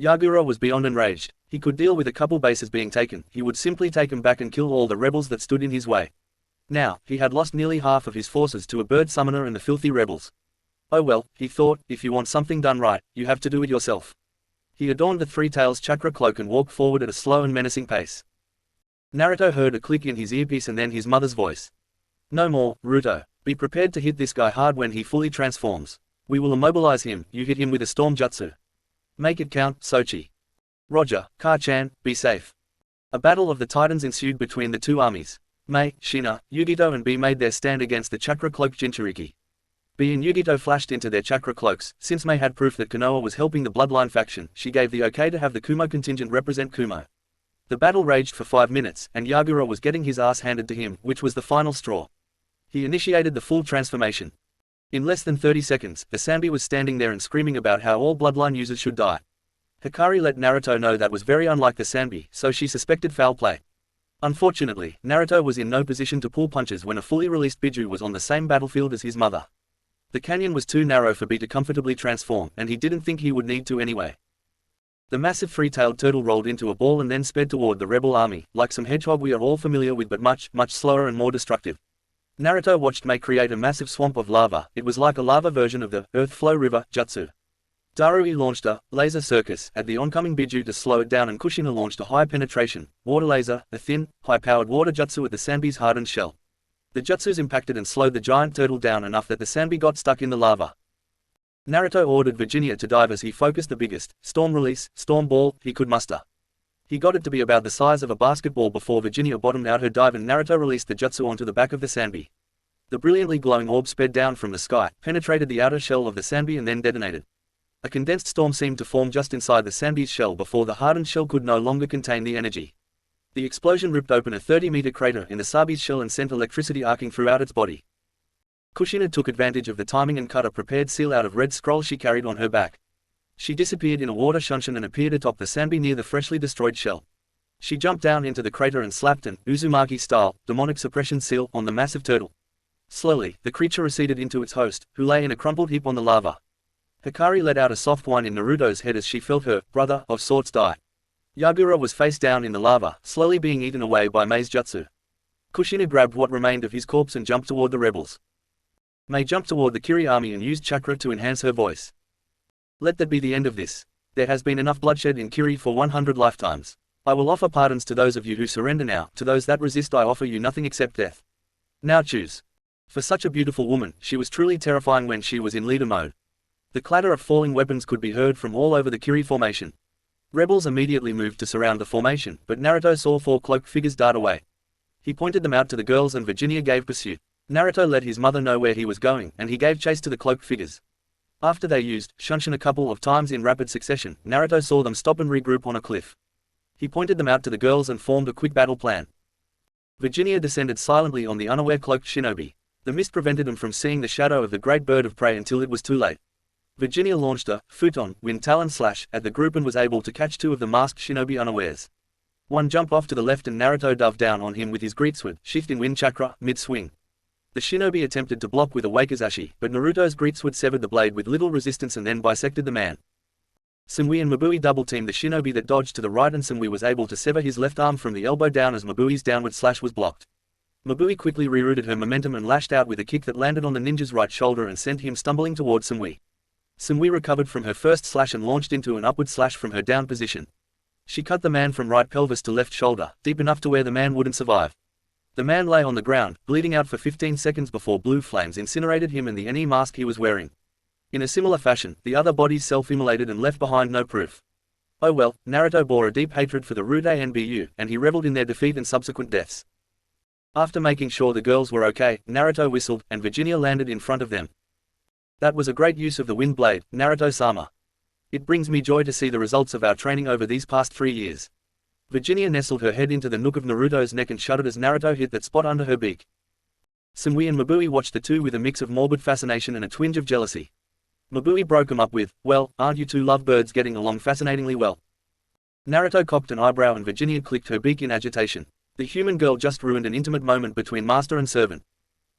Yagura was beyond enraged. He could deal with a couple bases being taken, he would simply take them back and kill all the rebels that stood in his way. Now, he had lost nearly half of his forces to a bird summoner and the filthy rebels. Oh well, he thought, if you want something done right, you have to do it yourself. He adorned the Three Tails chakra cloak and walked forward at a slow and menacing pace. Naruto heard a click in his earpiece and then his mother's voice. No more, Ruto. Be prepared to hit this guy hard when he fully transforms. We will immobilize him. You hit him with a storm jutsu. Make it count, Sochi. Roger, Ka-chan, be safe. A battle of the titans ensued between the two armies. Mei, Shina, Yugito and B made their stand against the chakra cloak Jinchuriki. B and Yugito flashed into their chakra cloaks. Since Mei had proof that Konoha was helping the Bloodline faction, she gave the okay to have the Kumo contingent represent Kumo. The battle raged for 5 minutes, and Yagura was getting his ass handed to him, which was the final straw. He initiated the full transformation. In less than 30 seconds, the Sanbi was standing there and screaming about how all Bloodline users should die. Hikari let Naruto know that was very unlike the Sanbi, so she suspected foul play. Unfortunately, Naruto was in no position to pull punches when a fully released Biju was on the same battlefield as his mother. The canyon was too narrow for B to comfortably transform, and he didn't think he would need to anyway. The massive three-tailed turtle rolled into a ball and then sped toward the rebel army, like some hedgehog we are all familiar with, but much, much slower and more destructive. Naruto watched Mei create a massive swamp of lava. It was like a lava version of the Earth Flow River jutsu. Darui launched a Laser Circus at the oncoming Biju to slow it down, and Kushina launched a high penetration water laser, a thin, high-powered water jutsu at the Sanbi's hardened shell. The jutsus impacted and slowed the giant turtle down enough that the Sanbi got stuck in the lava. Naruto ordered Virginia to dive as he focused the biggest storm release, storm ball, he could muster. He got it to be about the size of a basketball before Virginia bottomed out her dive and Naruto released the jutsu onto the back of the Sanbi. The brilliantly glowing orb sped down from the sky, penetrated the outer shell of the Sanbi and then detonated. A condensed storm seemed to form just inside the Sanbi's shell before the hardened shell could no longer contain the energy. The explosion ripped open a 30-meter crater in the Sabi's shell and sent electricity arcing throughout its body. Kushina took advantage of the timing and cut a prepared seal out of red scroll she carried on her back. She disappeared in a water shunshin and appeared atop the Sanbi near the freshly destroyed shell. She jumped down into the crater and slapped an Uzumaki-style demonic suppression seal on the massive turtle. Slowly, the creature receded into its host, who lay in a crumpled heap on the lava. Hikari let out a soft whine in Naruto's head as she felt her brother of sorts die. Yagura was face down in the lava, slowly being eaten away by Mei's jutsu. Kushina grabbed what remained of his corpse and jumped toward the rebels. Mei jumped toward the Kiri army and used chakra to enhance her voice. Let that be the end of this. There has been enough bloodshed in Kiri for 100 lifetimes. I will offer pardons to those of you who surrender now. To those that resist I offer you nothing except death. Now choose. For such a beautiful woman, she was truly terrifying when she was in leader mode. The clatter of falling weapons could be heard from all over the Kiri formation. Rebels immediately moved to surround the formation, but Naruto saw 4 cloaked figures dart away. He pointed them out to the girls and Virginia gave pursuit. Naruto let his mother know where he was going, and he gave chase to the cloaked figures. After they used Shunshin a couple of times in rapid succession, Naruto saw them stop and regroup on a cliff. He pointed them out to the girls and formed a quick battle plan. Virginia descended silently on the unaware cloaked shinobi. The mist prevented them from seeing the shadow of the great bird of prey until it was too late. Virginia launched a futon, wind talon slash, at the group and was able to catch two of the masked shinobi unawares. One jumped off to the left and Naruto dove down on him with his greatsword, shift in wind chakra, mid-swing. The shinobi attempted to block with a wakizashi, but Naruto's greatsword severed the blade with little resistance and then bisected the man. Sumui and Mabui double-teamed the shinobi that dodged to the right and Sumui was able to sever his left arm from the elbow down as Mabui's downward slash was blocked. Mabui quickly rerouted her momentum and lashed out with a kick that landed on the ninja's right shoulder and sent him stumbling towards Sumui. Sumui recovered from her first slash and launched into an upward slash from her down position. She cut the man from right pelvis to left shoulder, deep enough to where the man wouldn't survive. The man lay on the ground, bleeding out for 15 seconds before blue flames incinerated him and the NE mask he was wearing. In a similar fashion, the other bodies self-immolated and left behind no proof. Oh well, Naruto bore a deep hatred for the Rude NBU, and he reveled in their defeat and subsequent deaths. After making sure the girls were okay, Naruto whistled, and Virginia landed in front of them. That was a great use of the wind blade, Naruto-sama. It brings me joy to see the results of our training over these past 3 years. Virginia nestled her head into the nook of Naruto's neck and shuddered as Naruto hit that spot under her beak. Sumui and Mabui watched the two with a mix of morbid fascination and a twinge of jealousy. Mabui broke him up with, "Well, aren't you two lovebirds getting along fascinatingly well?" Naruto cocked an eyebrow and Virginia clicked her beak in agitation. The human girl just ruined an intimate moment between master and servant.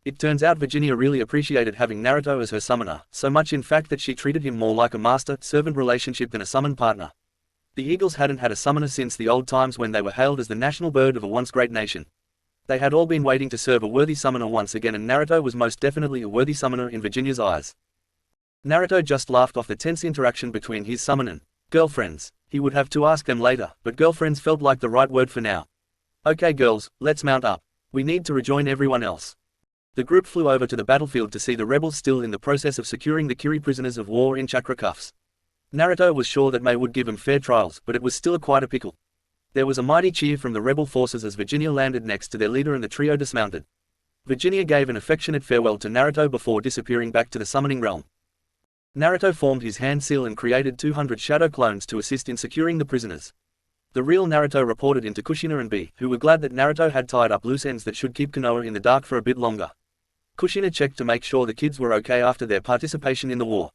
It turns out Virginia really appreciated having Naruto as her summoner, so much in fact that she treated him more like a master-servant relationship than a summon partner. The Eagles hadn't had a summoner since the old times when they were hailed as the national bird of a once great nation. They had all been waiting to serve a worthy summoner once again, and Naruto was most definitely a worthy summoner in Virginia's eyes. Naruto just laughed off the tense interaction between his summon and girlfriends. He would have to ask them later, but girlfriends felt like the right word for now. Okay girls, let's mount up. We need to rejoin everyone else. The group flew over to the battlefield to see the rebels still in the process of securing the Kiri prisoners of war in chakra cuffs. Naruto was sure that May would give him fair trials, but it was still quite a pickle. There was a mighty cheer from the rebel forces as Virginia landed next to their leader and the trio dismounted. Virginia gave an affectionate farewell to Naruto before disappearing back to the summoning realm. Naruto formed his hand seal and created 200 shadow clones to assist in securing the prisoners. The real Naruto reported into Kushina and B, who were glad that Naruto had tied up loose ends that should keep Konoha in the dark for a bit longer. Kushina checked to make sure the kids were okay after their participation in the war.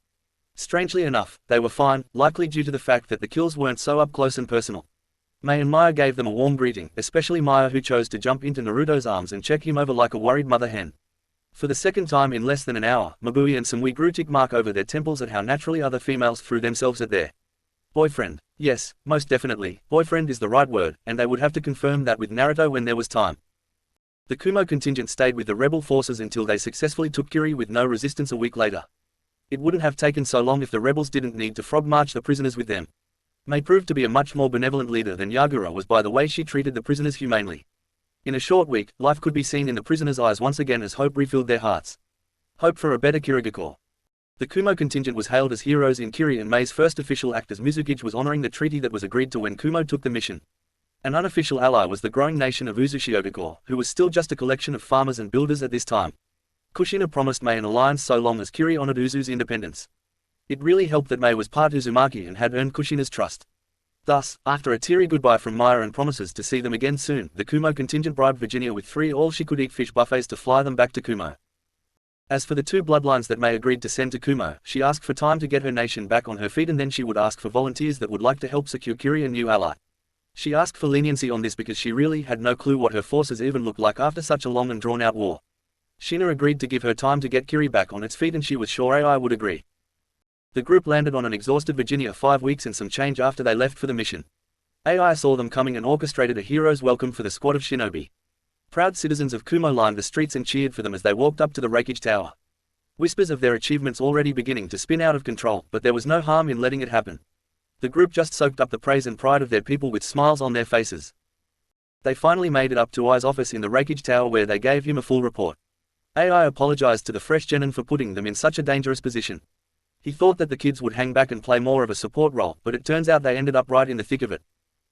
Strangely enough, they were fine, likely due to the fact that the kills weren't so up close and personal. May and Maya gave them a warm greeting, especially Maya, who chose to jump into Naruto's arms and check him over like a worried mother hen. For the second time in less than an hour, Mabui and Sumui grew tick mark over their temples at how naturally other females threw themselves at their boyfriend. Yes, most definitely, boyfriend is the right word, and they would have to confirm that with Naruto when there was time. The Kumo contingent stayed with the rebel forces until they successfully took Kiri with no resistance a week later. It wouldn't have taken so long if the rebels didn't need to frog march the prisoners with them. May proved to be a much more benevolent leader than Yagura was by the way she treated the prisoners humanely. In a short week, life could be seen in the prisoners' eyes once again as hope refilled their hearts. Hope for a better Kirigakure. The Kumo contingent was hailed as heroes in Kiri, and May's first official act as Mizukage was honoring the treaty that was agreed to when Kumo took the mission. An unofficial ally was the growing nation of Uzushiogakure, who was still just a collection of farmers and builders at this time. Kushina promised May an alliance so long as Kiri honored Uzu's independence. It really helped that May was part Uzumaki and had earned Kushina's trust. Thus, after a teary goodbye from Maya and promises to see them again soon, the Kumo contingent bribed Virginia with 3 all-she-could-eat fish buffets to fly them back to Kumo. As for the 2 bloodlines that May agreed to send to Kumo, she asked for time to get her nation back on her feet, and then she would ask for volunteers that would like to help secure Kiri a new ally. She asked for leniency on this because she really had no clue what her forces even looked like after such a long and drawn-out war. Shina agreed to give her time to get Kiri back on its feet, and she was sure AI would agree. The group landed on an exhausted Virginia 5 weeks and some change after they left for the mission. AI saw them coming and orchestrated a hero's welcome for the squad of shinobi. Proud citizens of Kumo lined the streets and cheered for them as they walked up to the Refuge tower. Whispers of their achievements already beginning to spin out of control, but there was no harm in letting it happen. The group just soaked up the praise and pride of their people with smiles on their faces. They finally made it up to Ai's office in the Refuge tower, where they gave him a full report. AI apologized to the fresh genin for putting them in such a dangerous position. He thought that the kids would hang back and play more of a support role, but it turns out they ended up right in the thick of it.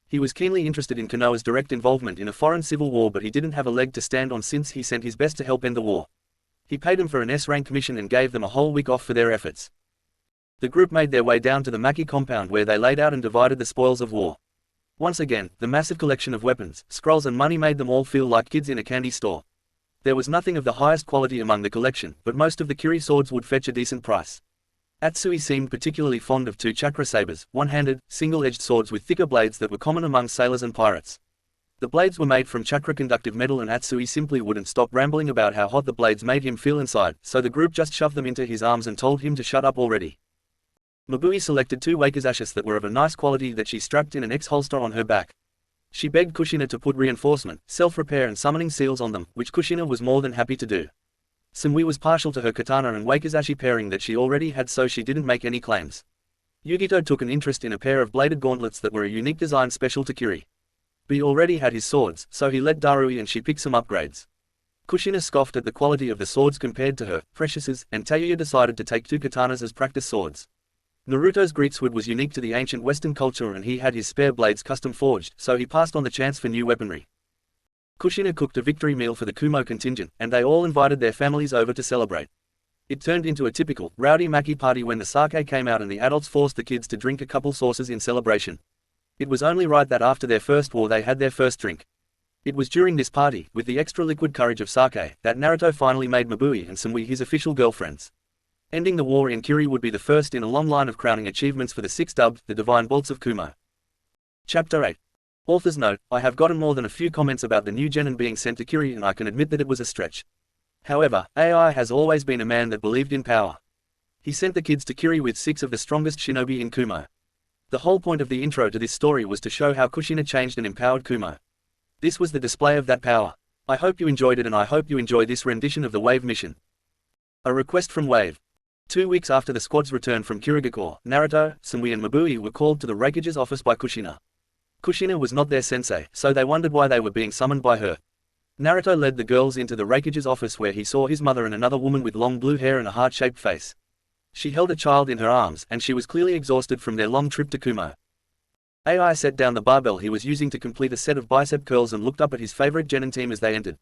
He was keenly interested in Konoha's direct involvement in a foreign civil war, but he didn't have a leg to stand on since he sent his best to help end the war. He paid them for an S-rank mission and gave them a whole week off for their efforts. The group made their way down to the Maki compound where they laid out and divided the spoils of war. Once again, the massive collection of weapons, scrolls and money made them all feel like kids in a candy store. There was nothing of the highest quality among the collection, but most of the Kiri swords would fetch a decent price. Atsui seemed particularly fond of two chakra sabers, one-handed, single-edged swords with thicker blades that were common among sailors and pirates. The blades were made from chakra-conductive metal and Atsui simply wouldn't stop rambling about how hot the blades made him feel inside, so the group just shoved them into his arms and told him to shut up already. Mabui selected two wakizashis that were of a nice quality that she strapped in an X-holster on her back. She begged Kushina to put reinforcement, self-repair and summoning seals on them, which Kushina was more than happy to do. Sumui was partial to her katana and wakizashi pairing that she already had, so she didn't make any claims. Yugito took an interest in a pair of bladed gauntlets that were a unique design special to Kiri. B already had his swords, so he let Darui and she picked some upgrades. Kushina scoffed at the quality of the swords compared to her preciouses, and Tayuya decided to take two katanas as practice swords. Naruto's greatsword was unique to the ancient Western culture and he had his spare blades custom forged, so he passed on the chance for new weaponry. Kushina cooked a victory meal for the Kumo contingent, and they all invited their families over to celebrate. It turned into a typical, rowdy Maki party when the sake came out and the adults forced the kids to drink a couple saucers in celebration. It was only right that after their first war they had their first drink. It was during this party, with the extra liquid courage of sake, that Naruto finally made Mabui and Sumui his official girlfriends. Ending the war in Kiri would be the first in a long line of crowning achievements for the six dubbed, the Divine Bolts of Kumo. Chapter 8. Author's note, I have gotten more than a few comments about the new genin being sent to Kiri and I can admit that it was a stretch. However, AI has always been a man that believed in power. He sent the kids to Kiri with 6 of the strongest shinobi in Kumo. The whole point of the intro to this story was to show how Kushina changed and empowered Kumo. This was the display of that power. I hope you enjoyed it and I hope you enjoy this rendition of the Wave mission. A request from Wave. 2 weeks after the squad's return from Kirigakure, Naruto, Sumui and Mabui were called to the Rakuge's office by Kushina. Kushina was not their sensei, so they wondered why they were being summoned by her. Naruto led the girls into the Rakuge's office where he saw his mother and another woman with long blue hair and a heart-shaped face. She held a child in her arms, and she was clearly exhausted from their long trip to Kumo. AI set down the barbell he was using to complete a set of bicep curls and looked up at his favorite genin team as they entered.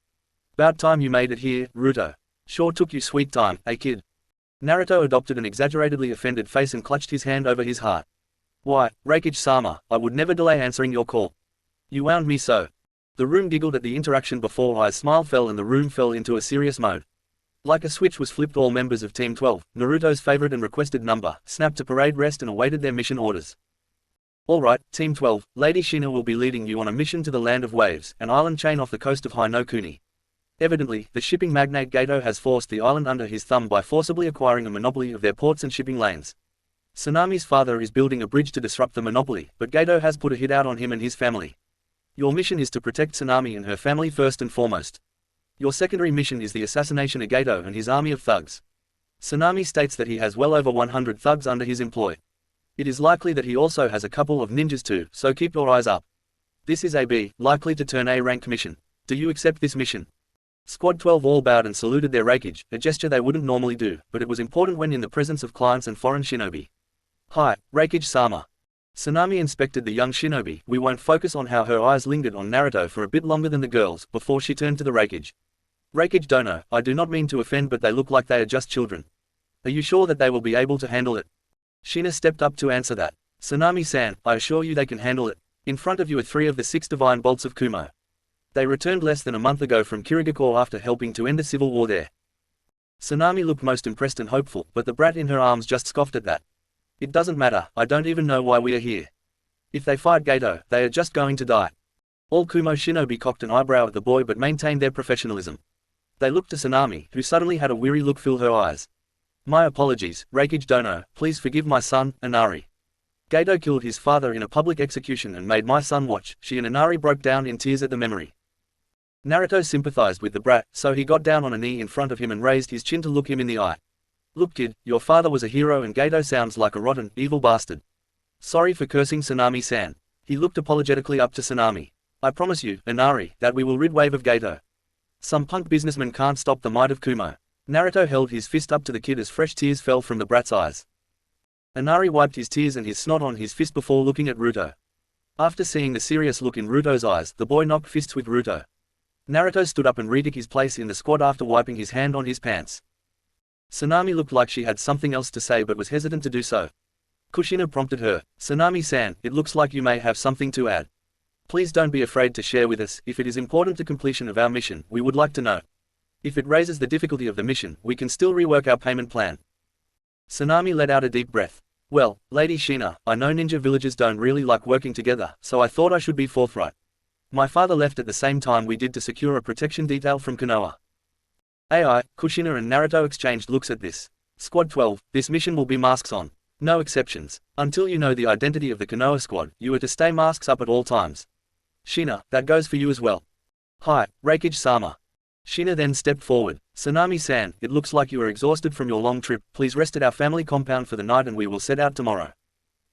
About time you made it here, Ruto. Sure took you sweet time, kid. Naruto adopted an exaggeratedly offended face and clutched his hand over his heart. Why, Raikage-sama, I would never delay answering your call. You wound me so. The room giggled at the interaction before Ai's smile fell and the room fell into a serious mode. Like a switch was flipped, all members of Team 12, Naruto's favorite and requested number, snapped to parade rest and awaited their mission orders. Alright, Team 12, Lady Shina will be leading you on a mission to the Land of Waves, an island chain off the coast of Hinokuni. Evidently, the shipping magnate Gato has forced the island under his thumb by forcibly acquiring a monopoly of their ports and shipping lanes. Tsunami's father is building a bridge to disrupt the monopoly, but Gato has put a hit out on him and his family. Your mission is to protect Tsunami and her family first and foremost. Your secondary mission is the assassination of Gato and his army of thugs. Tsunami states that he has well over 100 thugs under his employ. It is likely that he also has a couple of ninjas too, so keep your eyes up. This is a B, likely to turn A rank mission. Do you accept this mission? Squad 12 all bowed and saluted their Raikage, a gesture they wouldn't normally do, but it was important when in the presence of clients and foreign shinobi. Hi, Raikage-sama. Tsunami inspected the young shinobi. We won't focus on how her eyes lingered on Naruto for a bit longer than the girls, before she turned to the Raikage. Raikage dono, I do not mean to offend, but they look like they are just children. Are you sure that they will be able to handle it? Shina stepped up to answer that. Tsunami-san, I assure you they can handle it. In front of you are 3 of the 6 divine bolts of Kumo. They returned less than a month ago from Kirigakure after helping to end a civil war there. Tsunami looked most impressed and hopeful, but the brat in her arms just scoffed at that. It doesn't matter, I don't even know why we are here. If they fight Gato, they are just going to die. All Kumo shinobi cocked an eyebrow at the boy but maintained their professionalism. They looked to Tsunami, who suddenly had a weary look fill her eyes. My apologies, Raikage dono, please forgive my son, Inari. Gato killed his father in a public execution and made my son watch. She and Inari broke down in tears at the memory. Naruto sympathized with the brat, so he got down on a knee in front of him and raised his chin to look him in the eye. Look kid, your father was a hero and Gato sounds like a rotten, evil bastard. Sorry for cursing Tsunami-san. He looked apologetically up to Tsunami. I promise you, Inari, that we will rid Wave of Gato. Some punk businessman can't stop the might of Kumo. Naruto held his fist up to the kid as fresh tears fell from the brat's eyes. Inari wiped his tears and his snot on his fist before looking at Ruto. After seeing the serious look in Ruto's eyes, the boy knocked fists with Ruto. Naruto stood up and retook his place in the squad after wiping his hand on his pants. Sanami looked like she had something else to say but was hesitant to do so. Kushina prompted her. Sanami-san, it looks like you may have something to add. Please don't be afraid to share with us. If it is important to completion of our mission, we would like to know. If it raises the difficulty of the mission, we can still rework our payment plan. Sanami let out a deep breath. Well, Lady Shina, I know ninja villages don't really like working together, so I thought I should be forthright. My father left at the same time we did to secure a protection detail from Konoha. AI, Kushina and Naruto exchanged looks at this. Squad 12, this mission will be masks on. No exceptions. Until you know the identity of the Konoha squad, you are to stay masks up at all times. Shina, that goes for you as well. Hi, Refuge-sama. Shina then stepped forward. Sanami-san, it looks like you are exhausted from your long trip. Please rest at our family compound for the night and we will set out tomorrow.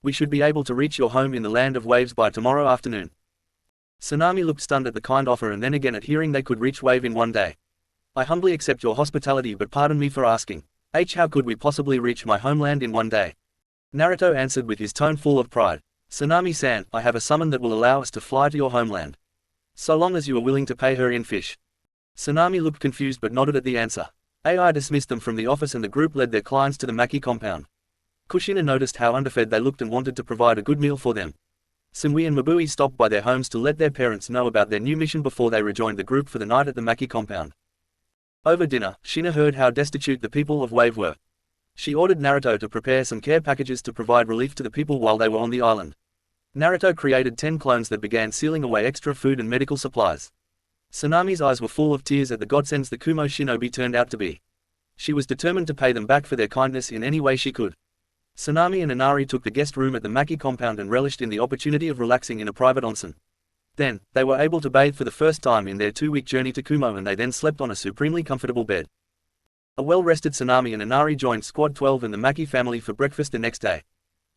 We should be able to reach your home in the land of waves by tomorrow afternoon. Sanami looked stunned at the kind offer and then again at hearing they could reach wave in one day. I humbly accept your hospitality but pardon me for asking. How could we possibly reach my homeland in one day? Naruto answered with his tone full of pride. Sanami-san, I have a summon that will allow us to fly to your homeland. So long as you are willing to pay her in fish. Sanami looked confused but nodded at the answer. AI dismissed them from the office and the group led their clients to the Maki compound. Kushina noticed how underfed they looked and wanted to provide a good meal for them. Sumui and Mabui stopped by their homes to let their parents know about their new mission before they rejoined the group for the night at the Maki compound. Over dinner, Shina heard how destitute the people of Wave were. She ordered Naruto to prepare some care packages to provide relief to the people while they were on the island. Naruto created 10 clones that began sealing away extra food and medical supplies. Sanami's eyes were full of tears at the godsends the Kumo shinobi turned out to be. She was determined to pay them back for their kindness in any way she could. Sanami and Inari took the guest room at the Maki compound and relished in the opportunity of relaxing in a private onsen. Then, they were able to bathe for the first time in their 2-week journey to Kumo and they then slept on a supremely comfortable bed. A well-rested Sanami and Inari joined Squad 12 and the Maki family for breakfast the next day.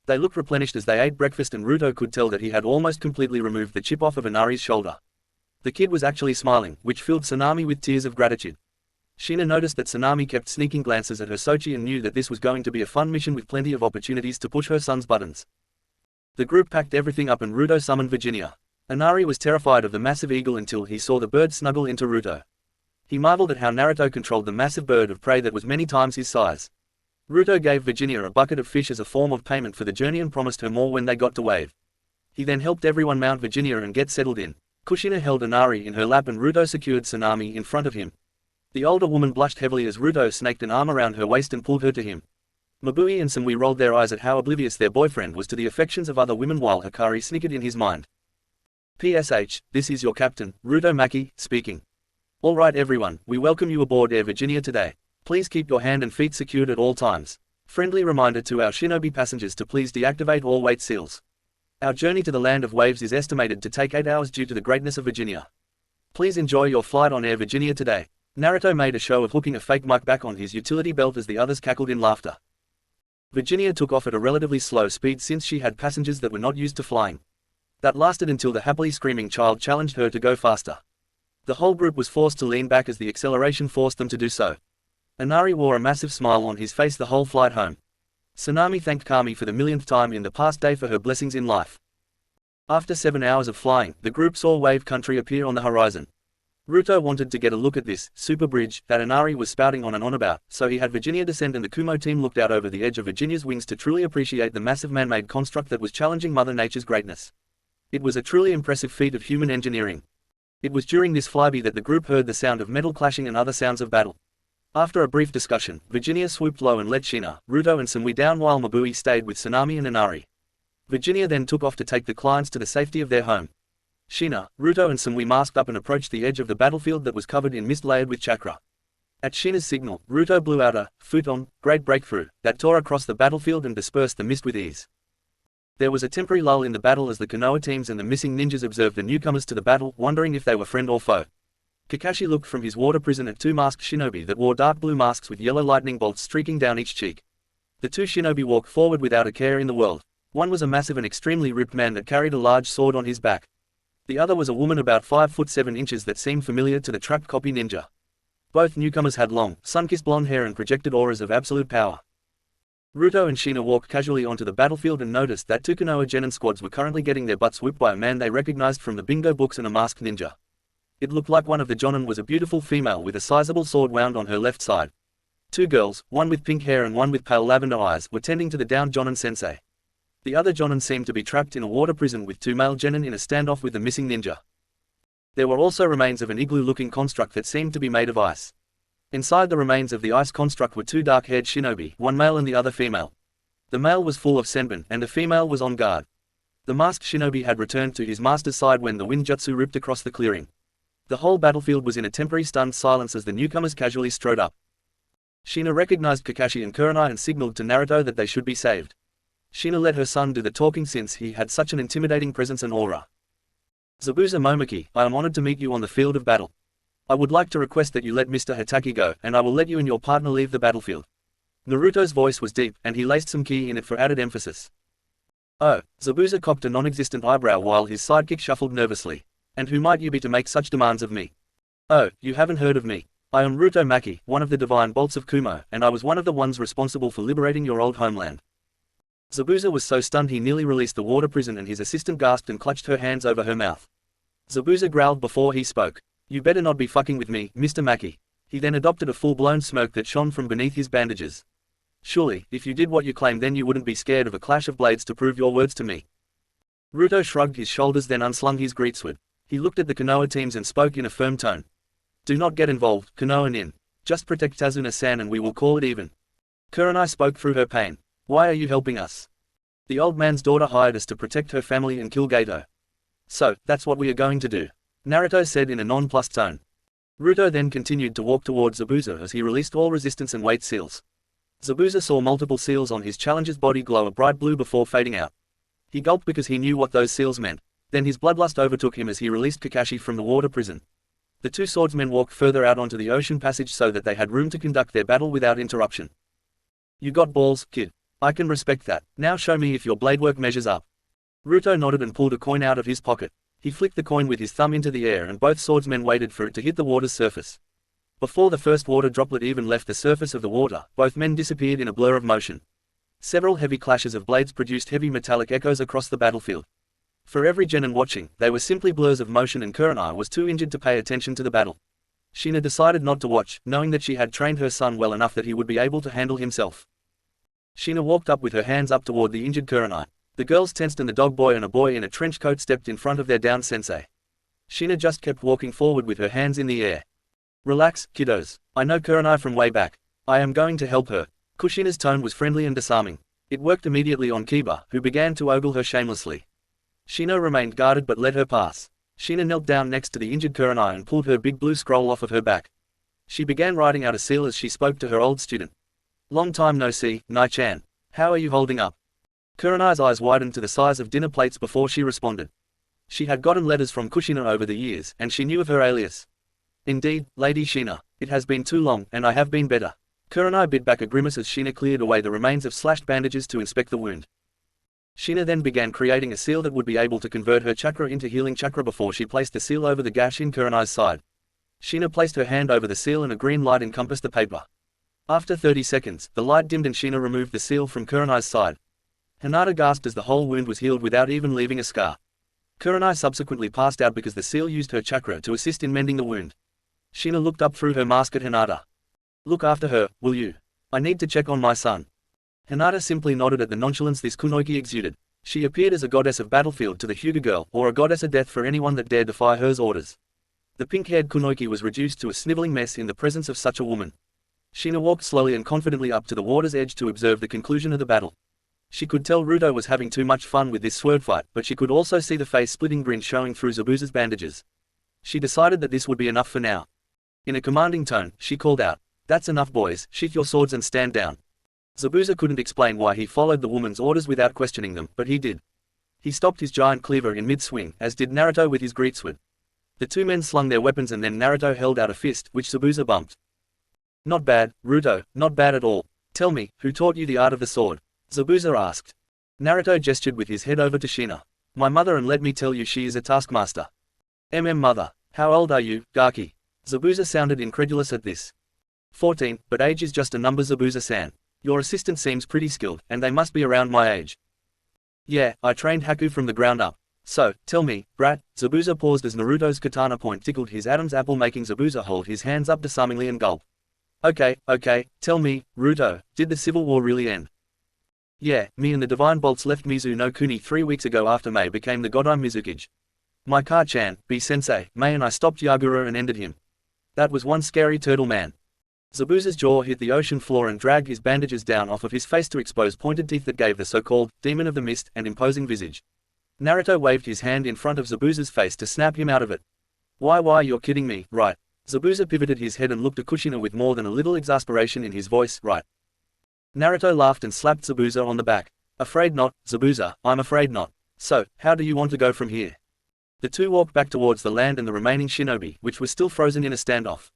They looked replenished as they ate breakfast and Naruto could tell that he had almost completely removed the chip off of Inari's shoulder. The kid was actually smiling, which filled Sanami with tears of gratitude. Shina noticed that Sanami kept sneaking glances at her Sochi and knew that this was going to be a fun mission with plenty of opportunities to push her son's buttons. The group packed everything up and Naruto summoned Virginia. Inari was terrified of the massive eagle until he saw the bird snuggle into Naruto. He marveled at how Naruto controlled the massive bird of prey that was many times his size. Naruto gave Virginia a bucket of fish as a form of payment for the journey and promised her more when they got to Wave. He then helped everyone mount Virginia and get settled in. Kushina held Inari in her lap and Naruto secured Sanami in front of him. The older woman blushed heavily as Naruto snaked an arm around her waist and pulled her to him. Mabui and Sumui rolled their eyes at how oblivious their boyfriend was to the affections of other women while Hikari snickered in his mind. PSH, this is your captain, Naruto Maki, speaking. Alright everyone, we welcome you aboard Air Virginia today. Please keep your hand and feet secured at all times. Friendly reminder to our shinobi passengers to please deactivate all weight seals. Our journey to the land of waves is estimated to take 8 hours due to the greatness of Virginia. Please enjoy your flight on Air Virginia today. Naruto made a show of hooking a fake mic back on his utility belt as the others cackled in laughter. Virginia took off at a relatively slow speed since she had passengers that were not used to flying. That lasted until the happily screaming child challenged her to go faster. The whole group was forced to lean back as the acceleration forced them to do so. Inari wore a massive smile on his face the whole flight home. Sanami thanked Kami for the millionth time in the past day for her blessings in life. After 7 hours of flying, the group saw Wave Country appear on the horizon. Naruto wanted to get a look at this super bridge that Inari was spouting on and on about, so he had Virginia descend and the Kumo team looked out over the edge of Virginia's wings to truly appreciate the massive man-made construct that was challenging Mother Nature's greatness. It was a truly impressive feat of human engineering. It was during this flyby that the group heard the sound of metal clashing and other sounds of battle. After a brief discussion, Virginia swooped low and let Shina, Naruto and Sumui down while Mabui stayed with Sanami and Inari. Virginia then took off to take the clients to the safety of their home. Shina, Naruto and Sumui masked up and approached the edge of the battlefield that was covered in mist layered with chakra. At Shina's signal, Naruto blew out a futon, great breakthrough, that tore across the battlefield and dispersed the mist with ease. There was a temporary lull in the battle as the Konoha teams and the missing ninjas observed the newcomers to the battle, wondering if they were friend or foe. Kakashi looked from his water prison at 2 masked shinobi that wore dark blue masks with yellow lightning bolts streaking down each cheek. The 2 shinobi walked forward without a care in the world. One was a massive and extremely ripped man that carried a large sword on his back. The other was a woman about 5 foot 7 inches that seemed familiar to the trapped copy ninja. Both newcomers had long, sun-kissed blonde hair and projected auras of absolute power. Naruto and Shina walked casually onto the battlefield and noticed that 2 Konoha genin squads were currently getting their butts whipped by a man they recognized from the bingo books and a masked ninja. It looked like one of the jonin was a beautiful female with a sizable sword wound on her left side. Two girls, one with pink hair and one with pale lavender eyes, were tending to the downed Jonin sensei. The other Jonin seemed to be trapped in a water prison with two male genin in a standoff with the missing ninja. There were also remains of an igloo-looking construct that seemed to be made of ice. Inside the remains of the ice construct were two dark-haired shinobi, one male and the other female. The male was full of senbon, and the female was on guard. The masked shinobi had returned to his master's side when the wind jutsu ripped across the clearing. The whole battlefield was in a temporary stunned silence as the newcomers casually strode up. Shina recognized Kakashi and Kurenai and signaled to Naruto that they should be saved. Shina let her son do the talking since he had such an intimidating presence and aura. Zabuza Momoki, I am honored to meet you on the field of battle. I would like to request that you let Mr. Hataki go, and I will let you and your partner leave the battlefield. Naruto's voice was deep, and he laced some ki in it for added emphasis. Oh, Zabuza cocked a non-existent eyebrow while his sidekick shuffled nervously. And who might you be to make such demands of me? Oh, you haven't heard of me. I am Ruto Maki, one of the divine bolts of Kumo, and I was one of the ones responsible for liberating your old homeland. Zabuza was so stunned he nearly released the water prison, and his assistant gasped and clutched her hands over her mouth. Zabuza growled before he spoke. You better not be fucking with me, Mr. Maki. He then adopted a full-blown smoke that shone from beneath his bandages. Surely, if you did what you claim, then you wouldn't be scared of a clash of blades to prove your words to me. Ruto shrugged his shoulders, then unslung his greatsword. He looked at the Konoha teams and spoke in a firm tone. Do not get involved, Konoha nin. Just protect Tazuna-san and we will call it even. Kurenai spoke through her pain. Why are you helping us? The old man's daughter hired us to protect her family and kill Gato. So, that's what we are going to do, Naruto said in a nonplussed tone. Ruto then continued to walk towards Zabuza as he released all resistance and weight seals. Zabuza saw multiple seals on his challenger's body glow a bright blue before fading out. He gulped because he knew what those seals meant. Then his bloodlust overtook him as he released Kakashi from the water prison. The two swordsmen walked further out onto the ocean passage so that they had room to conduct their battle without interruption. You got balls, kid. I can respect that. Now show me if your bladework measures up. Ruto nodded and pulled a coin out of his pocket. He flicked the coin with his thumb into the air and both swordsmen waited for it to hit the water's surface. Before the first water droplet even left the surface of the water, both men disappeared in a blur of motion. Several heavy clashes of blades produced heavy metallic echoes across the battlefield. For every genin watching, they were simply blurs of motion, and Kurenai was too injured to pay attention to the battle. Shina decided not to watch, knowing that she had trained her son well enough that he would be able to handle himself. Shina walked up with her hands up toward the injured Kurenai. The girls tensed and the dog boy and a boy in a trench coat stepped in front of their downed sensei. Shina just kept walking forward with her hands in the air. Relax, kiddos. I know Kurenai from way back. I am going to help her. Kushina's tone was friendly and disarming. It worked immediately on Kiba, who began to ogle her shamelessly. Shina remained guarded but let her pass. Shina knelt down next to the injured Kurenai and pulled her big blue scroll off of her back. She began writing out a seal as she spoke to her old student. Long time no see, Nai-chan. How are you holding up? Kurenai's eyes widened to the size of dinner plates before she responded. She had gotten letters from Kushina over the years, and she knew of her alias. Indeed, Lady Shina. It has been too long, and I have been better. Kurenai bit back a grimace as Shina cleared away the remains of slashed bandages to inspect the wound. Shina then began creating a seal that would be able to convert her chakra into healing chakra before she placed the seal over the gash in Kurenai's side. Shina placed her hand over the seal and a green light encompassed the paper. After 30 seconds, the light dimmed and Shina removed the seal from Kurenai's side. Hinata gasped as the whole wound was healed without even leaving a scar. Kurenai subsequently passed out because the seal used her chakra to assist in mending the wound. Shina looked up through her mask at Hinata. Look after her, will you? I need to check on my son. Hinata simply nodded at the nonchalance this kunoiki exuded. She appeared as a goddess of battlefield to the Hyuga girl, or a goddess of death for anyone that dared defy her orders. The pink-haired kunoiki was reduced to a sniveling mess in the presence of such a woman. Shina walked slowly and confidently up to the water's edge to observe the conclusion of the battle. She could tell Ruto was having too much fun with this sword fight, but she could also see the face-splitting grin showing through Zabuza's bandages. She decided that this would be enough for now. In a commanding tone, she called out, "That's enough, boys, sheath your swords and stand down." Zabuza couldn't explain why he followed the woman's orders without questioning them, but he did. He stopped his giant cleaver in mid-swing, as did Naruto with his greatsword. The two men slung their weapons and then Naruto held out a fist, which Zabuza bumped. Not bad, Ruto, not bad at all. Tell me, who taught you the art of the sword? Zabuza asked. Naruto gestured with his head over to Shina. My mother, and let me tell you, she is a taskmaster. Mother. How old are you, Gaki? Zabuza sounded incredulous at this. 14, but age is just a number, Zabuza-san. Your assistant seems pretty skilled, and they must be around my age. Yeah, I trained Haku from the ground up. So, tell me, brat. Zabuza paused as Naruto's katana point tickled his Adam's apple, making Zabuza hold his hands up disarmingly and gulp. Okay, tell me, Ruto, did the civil war really end? Yeah, me and the Divine Bolts left Mizu no Kuni 3 weeks ago after Mei became the Godai Mizukage. My Ka-chan, B-sensei, Mei and I stopped Yagura and ended him. That was one scary turtle man. Zabuza's jaw hit the ocean floor and dragged his bandages down off of his face to expose pointed teeth that gave the so-called Demon of the Mist and imposing visage. Naruto waved his hand in front of Zabuza's face to snap him out of it. Why you're kidding me, right? Zabuza pivoted his head and looked at Kushina with more than a little exasperation in his voice, right? Naruto laughed and slapped Zabuza on the back. Afraid not, Zabuza, I'm afraid not. So, how do you want to go from here? The two walked back towards the land and the remaining shinobi, which was still frozen in a standoff.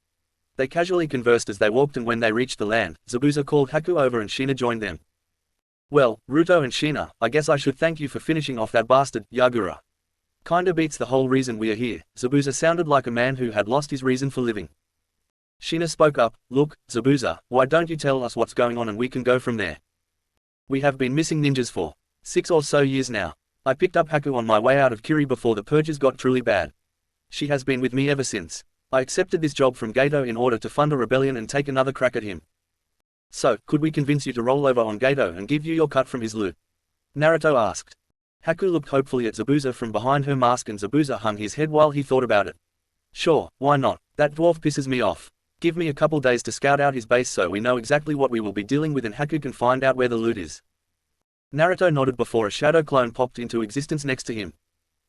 They casually conversed as they walked, and when they reached the land, Zabuza called Haku over and Shina joined them. Well, Ruto and Shina, I guess I should thank you for finishing off that bastard, Yagura. Kinda beats the whole reason we are here. Zabuza sounded like a man who had lost his reason for living. Shina spoke up, look, Zabuza, why don't you tell us what's going on and we can go from there? We have been missing ninjas for 6 or so years now. I picked up Haku on my way out of Kiri before the purges got truly bad. She has been with me ever since. I accepted this job from Gato in order to fund a rebellion and take another crack at him. So, could we convince you to roll over on Gato and give you your cut from his loot? Naruto asked. Haku looked hopefully at Zabuza from behind her mask and Zabuza hung his head while he thought about it. Sure, why not? That dwarf pisses me off. Give me a couple days to scout out his base so we know exactly what we will be dealing with and Haku can find out where the loot is. Naruto nodded before a shadow clone popped into existence next to him.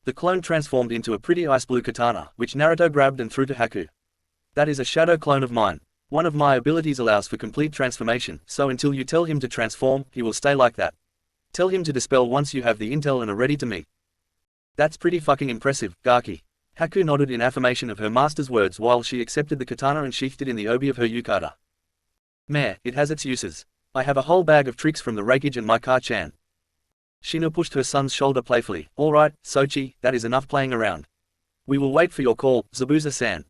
The clone transformed into a pretty ice blue katana, which Naruto grabbed and threw to Haku. That is a shadow clone of mine. One of my abilities allows for complete transformation, so until you tell him to transform, he will stay like that. Tell him to dispel once you have the intel and are ready to meet. That's pretty fucking impressive, Gaki. Haku nodded in affirmation of her master's words while she accepted the katana and sheathed it in the obi of her yukata. Meh, it has its uses. I have a whole bag of tricks from the Refuge and my Ka-chan. Shina pushed her son's shoulder playfully. Alright, Sochi, that is enough playing around. We will wait for your call, Zabuza-san.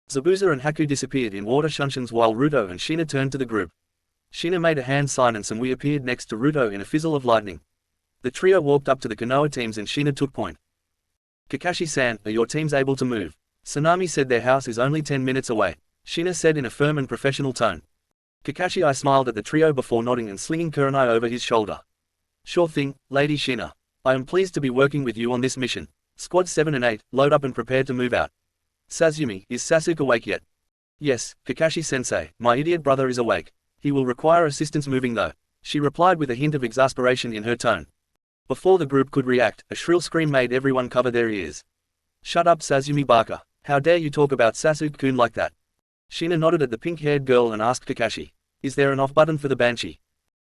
Zabuza and Haku disappeared in water shunshuns while Ruto and Shina turned to the group. Shina made a hand sign and Samui appeared next to Ruto in a fizzle of lightning. The trio walked up to the Konoha teams and Shina took point. Kakashi-san, are your teams able to move? Sanami said their house is only 10 minutes away. Shina said in a firm and professional tone. Kakashi smiled at the trio before nodding and slinging kunai over his shoulder. Sure thing, Lady Shina. I am pleased to be working with you on this mission. Squad 7 and 8, load up and prepare to move out. Sazumi, is Sasuke awake yet? Yes, Kakashi-sensei, my idiot brother is awake. He will require assistance moving though. She replied with a hint of exasperation in her tone. Before the group could react, a shrill scream made everyone cover their ears. Shut up Sazumi Baka. How dare you talk about Sasuke-kun like that? Shina nodded at the pink-haired girl and asked Kakashi. Is there an off button for the Banshee?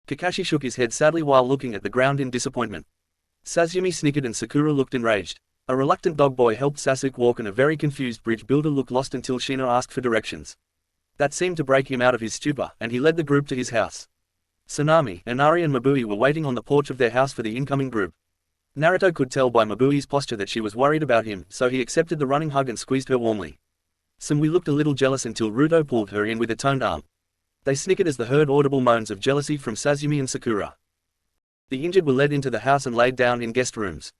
Kakashi shook his head sadly while looking at the ground in disappointment. Sazumi snickered and Sakura looked enraged. A reluctant dog boy helped Sasuke walk and a very confused bridge builder looked lost until Shina asked for directions. That seemed to break him out of his stupor, and he led the group to his house. Sanami, Inari and Mabui were waiting on the porch of their house for the incoming group. Naruto could tell by Mabui's posture that she was worried about him, so he accepted the running hug and squeezed her warmly. Samui looked a little jealous until Ruto pulled her in with a toned arm. They snickered as they heard audible moans of jealousy from Sazumi and Sakura. The injured were led into the house and laid down in guest rooms.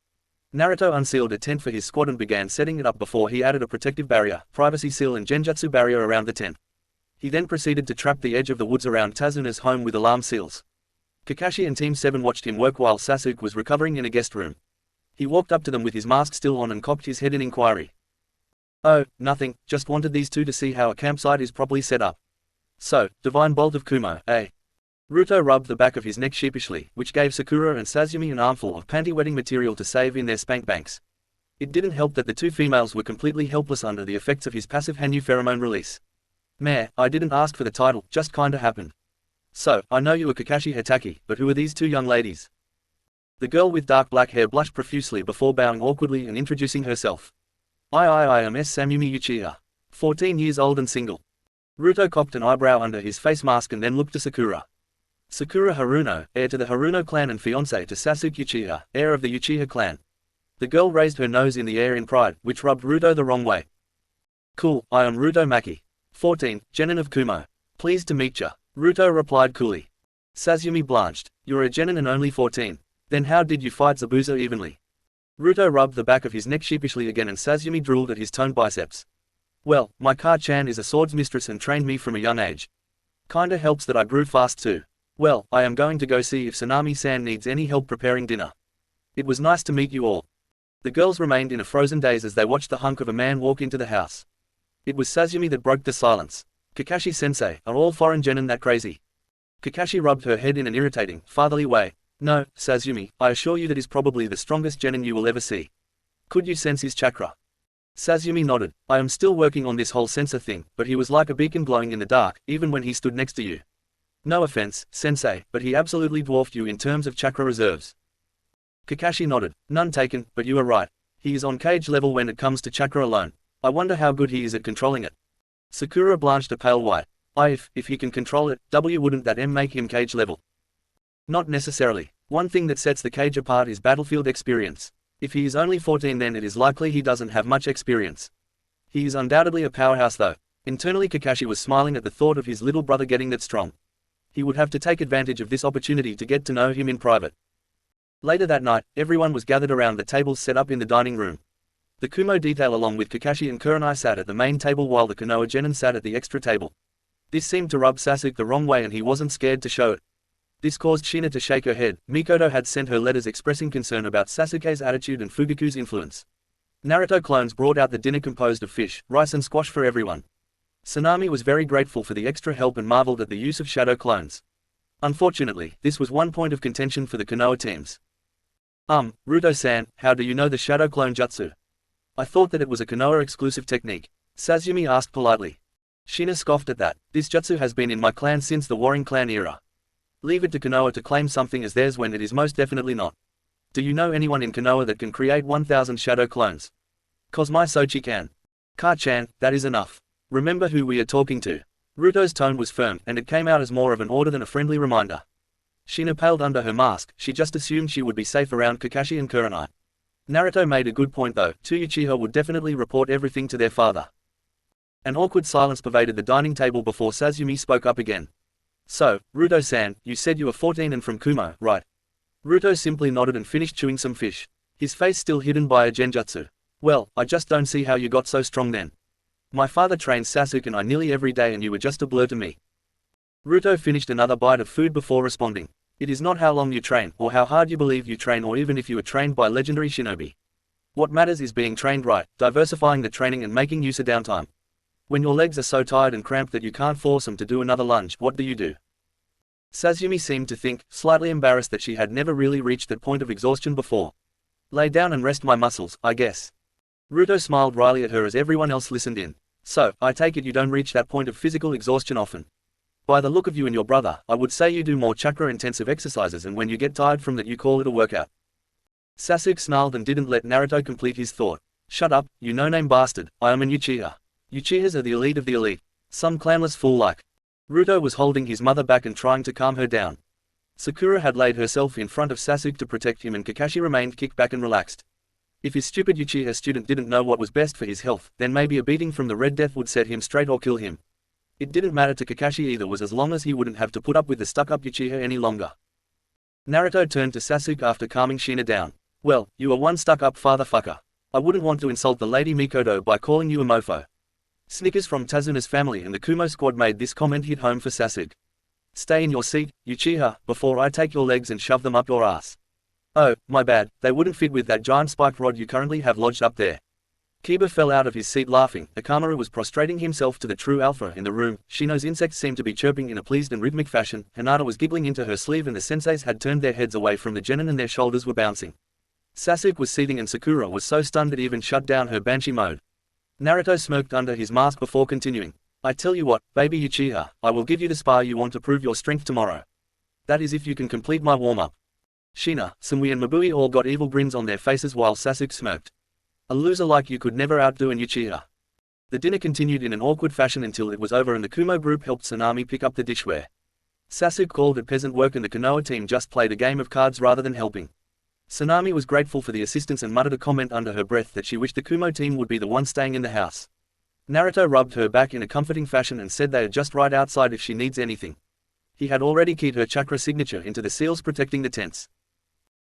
Naruto unsealed a tent for his squad and began setting it up before he added a protective barrier, privacy seal and genjutsu barrier around the tent. He then proceeded to trap the edge of the woods around Tazuna's home with alarm seals. Kakashi and Team 7 watched him work while Sasuke was recovering in a guest room. He walked up to them with his mask still on and cocked his head in inquiry. Oh, nothing, just wanted these two to see how a campsite is properly set up. So, Divine Bolt of Kumo, eh? Ruto rubbed the back of his neck sheepishly, which gave Sakura and Sazumi an armful of panty-wetting material to save in their spank banks. It didn't help that the two females were completely helpless under the effects of his passive Hanyu pheromone release. Meh, I didn't ask for the title, just kinda happened. So, I know you are Kakashi Hatake, but who are these two young ladies? The girl with dark black hair blushed profusely before bowing awkwardly and introducing herself. I am Samumi Uchiha. 14 years old and single. Ruto cocked an eyebrow under his face mask and then looked to Sakura. Sakura Haruno, heir to the Haruno clan and fiancé to Sasuke Uchiha, heir of the Uchiha clan. The girl raised her nose in the air in pride, which rubbed Ruto the wrong way. Cool, I am Ruto Maki. 14, Genin of Kumo. Pleased to meet ya, Ruto replied coolly. Sazumi blanched. You're a Genin and only 14. Then how did you fight Zabuza evenly? Ruto rubbed the back of his neck sheepishly again and Sazumi drooled at his toned biceps. Well, my Ka-chan is a swords mistress and trained me from a young age. Kinda helps that I grew fast too. Well, I am going to go see if Sanami-san needs any help preparing dinner. It was nice to meet you all. The girls remained in a frozen daze as they watched the hunk of a man walk into the house. It was Sasumi that broke the silence. Kakashi-sensei, are all foreign genin that crazy? Kakashi rubbed her head in an irritating, fatherly way. No, Sasumi, I assure you that is probably the strongest genin you will ever see. Could you sense his chakra? Sasumi nodded. I am still working on this whole sensor thing, but he was like a beacon glowing in the dark, even when he stood next to you. No offense, sensei, but he absolutely dwarfed you in terms of chakra reserves. Kakashi nodded. None taken, but you are right. He is on cage level when it comes to chakra alone. I wonder how good he is at controlling it. Sakura blanched a pale white. If he can control it, wouldn't that make him cage level? Not necessarily. One thing that sets the cage apart is battlefield experience. If he is only 14 then it is likely he doesn't have much experience. He is undoubtedly a powerhouse though. Internally Kakashi was smiling at the thought of his little brother getting that strong. He would have to take advantage of this opportunity to get to know him in private. Later that night, everyone was gathered around the tables set up in the dining room. The Kumo detail along with Kakashi and Kurenai sat at the main table while the Konoha genin sat at the extra table. This seemed to rub Sasuke the wrong way and he wasn't scared to show it. This caused Shina to shake her head. Mikoto had sent her letters expressing concern about Sasuke's attitude and Fugaku's influence. Naruto clones brought out the dinner composed of fish, rice and squash for everyone. Sanami was very grateful for the extra help and marveled at the use of shadow clones. Unfortunately, this was one point of contention for the Konoha teams. Ruto-san, how do you know the shadow clone jutsu? I thought that it was a Konoha exclusive technique. Sasumi asked politely. Shina scoffed at that. This jutsu has been in my clan since the warring clan era. Leave it to Konoha to claim something as theirs when it is most definitely not. Do you know anyone in Konoha that can create 1000 shadow clones? Cosmai Sochi can. Ka-chan, that is enough. Remember who we are talking to. Ruto's tone was firm, and it came out as more of an order than a friendly reminder. Shina paled under her mask. She just assumed she would be safe around Kakashi and Kurenai. Naruto made a good point though. Two Uchiha would definitely report everything to their father. An awkward silence pervaded the dining table before Sasumi spoke up again. So, Ruto-san, you said you were 14 and from Kumo, right? Ruto simply nodded and finished chewing some fish. His face still hidden by a genjutsu. Well, I just don't see how you got so strong then. My father trained Sasuke and I nearly every day and you were just a blur to me. Ruto finished another bite of food before responding. It is not how long you train, or how hard you believe you train, or even if you are trained by legendary shinobi. What matters is being trained right, diversifying the training and making use of downtime. When your legs are so tired and cramped that you can't force them to do another lunge, what do? Sasumi seemed to think, slightly embarrassed that she had never really reached that point of exhaustion before. Lay down and rest my muscles, I guess. Ruto smiled wryly at her as everyone else listened in. So, I take it you don't reach that point of physical exhaustion often. By the look of you and your brother, I would say you do more chakra-intensive exercises and when you get tired from that you call it a workout. Sasuke snarled and didn't let Naruto complete his thought. Shut up, you no-name bastard, I am an Uchiha. Uchihas are the elite of the elite. Some clanless fool like. Ruto was holding his mother back and trying to calm her down. Sakura had laid herself in front of Sasuke to protect him and Kakashi remained kicked back and relaxed. If his stupid Uchiha student didn't know what was best for his health, then maybe a beating from the Red Death would set him straight or kill him. It didn't matter to Kakashi either was as long as he wouldn't have to put up with the stuck-up Uchiha any longer. Naruto turned to Sasuke after calming Shina down. Well, you are one stuck-up father-fucker. I wouldn't want to insult the Lady Mikoto by calling you a mofo. Snickers from Tazuna's family and the Kumo squad made this comment hit home for Sasuke. Stay in your seat, Uchiha, before I take your legs and shove them up your ass. Oh, my bad, they wouldn't fit with that giant spiked rod you currently have lodged up there. Kiba fell out of his seat laughing. Akamaru was prostrating himself to the true alpha in the room. Shino's insects seemed to be chirping in a pleased and rhythmic fashion. Hinata was giggling into her sleeve and the senseis had turned their heads away from the genin and their shoulders were bouncing. Sasuke was seething and Sakura was so stunned it even shut down her banshee mode. Naruto smirked under his mask before continuing. I tell you what, baby Uchiha, I will give you the spar you want to prove your strength tomorrow. That is if you can complete my warm-up. Shina, Samui and Mabui all got evil grins on their faces while Sasuke smirked. A loser like you could never outdo an Uchiha. The dinner continued in an awkward fashion until it was over and the Kumo group helped Sanami pick up the dishware. Sasuke called it peasant work and the Konoha team just played a game of cards rather than helping. Sanami was grateful for the assistance and muttered a comment under her breath that she wished the Kumo team would be the one staying in the house. Naruto rubbed her back in a comforting fashion and said they are just right outside if she needs anything. He had already keyed her chakra signature into the seals protecting the tents.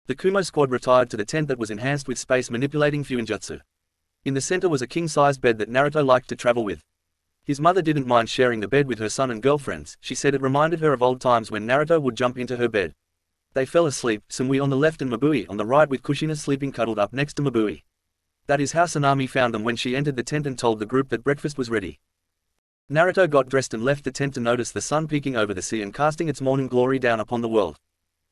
The Kumo squad retired to the tent that was enhanced with space manipulating fuinjutsu. In the center was a king-sized bed that Naruto liked to travel with. His mother didn't mind sharing the bed with her son and girlfriends. She said it reminded her of old times when Naruto would jump into her bed. They fell asleep, Samui on the left and Mabui on the right, with Kushina sleeping cuddled up next to Mabui. That is how Sanami found them when she entered the tent and told the group that breakfast was ready. Naruto got dressed and left the tent to notice the sun peeking over the sea and casting its morning glory down upon the world.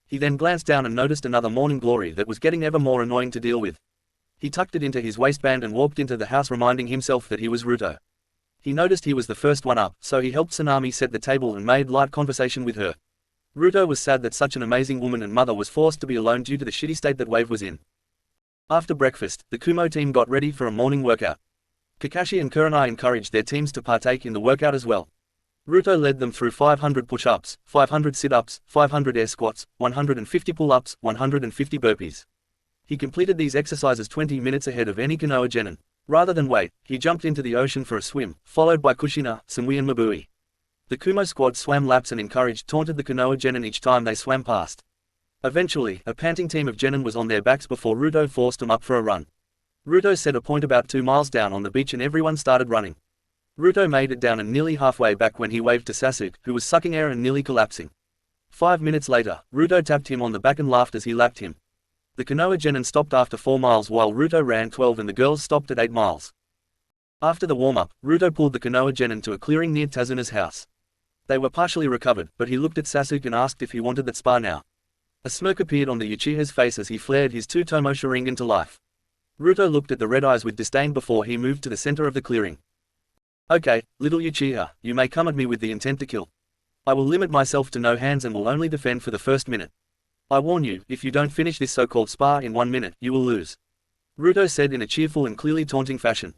He then glanced down and noticed another morning glory that was getting ever more annoying to deal with. He tucked it into his waistband and walked into the house, reminding himself that he was Ruto. He noticed he was the first one up, so he helped Sanami set the table and made light conversation with her. Ruto was sad that such an amazing woman and mother was forced to be alone due to the shitty state that Wave was in. After breakfast, the Kumo team got ready for a morning workout. Kakashi and Kurenai encouraged their teams to partake in the workout as well. Ruto led them through 500 push-ups, 500 sit-ups, 500 air squats, 150 pull-ups, 150 burpees. He completed these exercises 20 minutes ahead of any Konoha genin. Rather than wait, he jumped into the ocean for a swim, followed by Kushina, Samui and Mabui. The Kumo squad swam laps and taunted the Konoha genin each time they swam past. Eventually, a panting team of genin was on their backs before Ruto forced them up for a run. Ruto set a point about 2 miles down on the beach and everyone started running. Ruto made it down and nearly halfway back when he waved to Sasuke, who was sucking air and nearly collapsing. 5 minutes later, Ruto tapped him on the back and laughed as he lapped him. The Konoha genin stopped after 4 miles while Ruto ran 12 and the girls stopped at 8 miles. After the warm-up, Ruto pulled the Konoha genin to a clearing near Tazuna's house. They were partially recovered, but he looked at Sasuke and asked if he wanted that spa now. A smirk appeared on the Uchiha's face as he flared his 2 Tomo Sharingan to life. Ruto looked at the red eyes with disdain before he moved to the center of the clearing. Okay, little Uchiha, you may come at me with the intent to kill. I will limit myself to no hands and will only defend for the first minute. I warn you, if you don't finish this so-called spa in 1 minute, you will lose. Ruto said in a cheerful and clearly taunting fashion.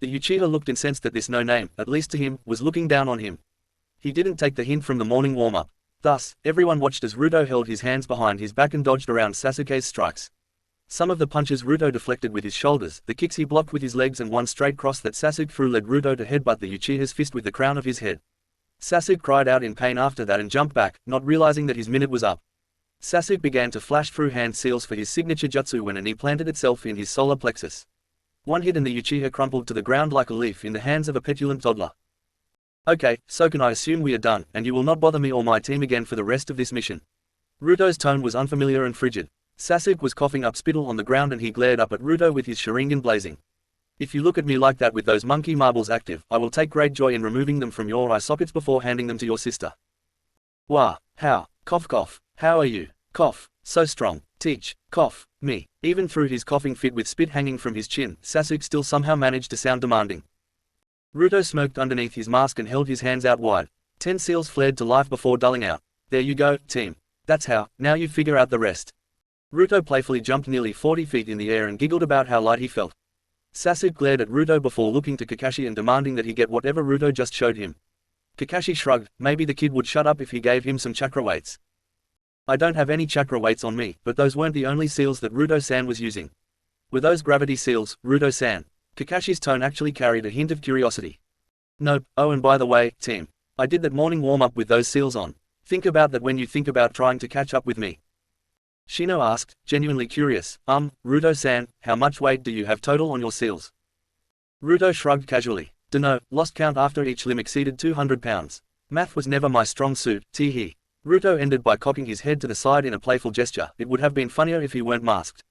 The Uchiha looked incensed that this no-name, at least to him, was looking down on him. He didn't take the hint from the morning warm-up. Thus, everyone watched as Ruto held his hands behind his back and dodged around Sasuke's strikes. Some of the punches Ruto deflected with his shoulders, the kicks he blocked with his legs, and one straight cross that Sasuke threw led Ruto to headbutt the Uchiha's fist with the crown of his head. Sasuke cried out in pain after that and jumped back, not realizing that his minute was up. Sasuke began to flash through hand seals for his signature jutsu when a knee planted itself in his solar plexus. One hit and the Uchiha crumpled to the ground like a leaf in the hands of a petulant toddler. Okay, so can I assume we are done, and you will not bother me or my team again for the rest of this mission? Ruto's tone was unfamiliar and frigid. Sasuke was coughing up spittle on the ground and he glared up at Ruto with his Sharingan blazing. If you look at me like that with those monkey marbles active, I will take great joy in removing them from your eye sockets before handing them to your sister. Wah, how, cough cough, how are you, cough, so strong, teach, cough, me. Even through his coughing fit with spit hanging from his chin, Sasuke still somehow managed to sound demanding. Ruto smirked underneath his mask and held his hands out wide. 10 seals flared to life before dulling out. There you go, team. That's how, now you figure out the rest. Ruto playfully jumped nearly 40 feet in the air and giggled about how light he felt. Sasuke glared at Ruto before looking to Kakashi and demanding that he get whatever Ruto just showed him. Kakashi shrugged, maybe the kid would shut up if he gave him some chakra weights. I don't have any chakra weights on me, but those weren't the only seals that Ruto-san was using. Were those gravity seals, Ruto-san? Kakashi's tone actually carried a hint of curiosity. Nope, oh and by the way, team. I did that morning warm-up with those seals on. Think about that when you think about trying to catch up with me. Shino asked, genuinely curious, Ruto-san, how much weight do you have total on your seals? Ruto shrugged casually. Dunno, lost count after each limb exceeded 200 pounds. Math was never my strong suit, tee-hee. Ruto ended by cocking his head to the side in a playful gesture. It would have been funnier if he weren't masked.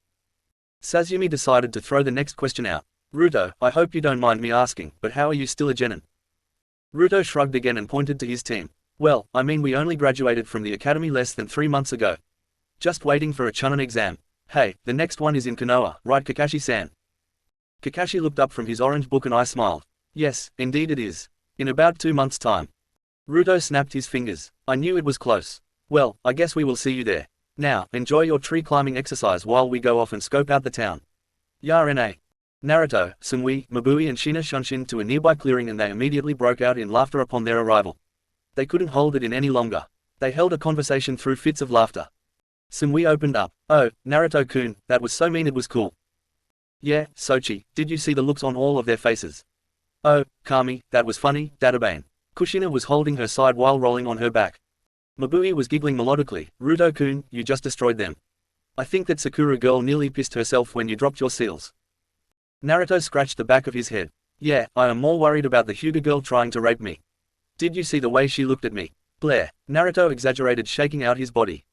Sazumi decided to throw the next question out. Ruto, I hope you don't mind me asking, but how are you still a genin? Ruto shrugged again and pointed to his team. Well, I mean we only graduated from the academy less than 3 months ago. Just waiting for a Chunin exam. Hey, the next one is in Konoha, right Kakashi-san? Kakashi looked up from his orange book and I smiled. Yes, indeed it is. In about 2 months' time. Ruto snapped his fingers. I knew it was close. Well, I guess we will see you there. Now, enjoy your tree climbing exercise while we go off and scope out the town. Yarene. Naruto, Samui, Mabui and Shina shunshin to a nearby clearing and they immediately broke out in laughter upon their arrival. They couldn't hold it in any longer. They held a conversation through fits of laughter. Samui opened up. Oh, Naruto-kun, that was so mean it was cool. Yeah, Sochi, did you see the looks on all of their faces? Oh, Kami, that was funny, Databane. Kushina was holding her side while rolling on her back. Mabui was giggling melodically. Ruto-kun, you just destroyed them. I think that Sakura girl nearly pissed herself when you dropped your seals. Naruto scratched the back of his head. Yeah, I am more worried about the Hyuga girl trying to rape me. Did you see the way she looked at me? Blair. Naruto exaggerated, shaking out his body.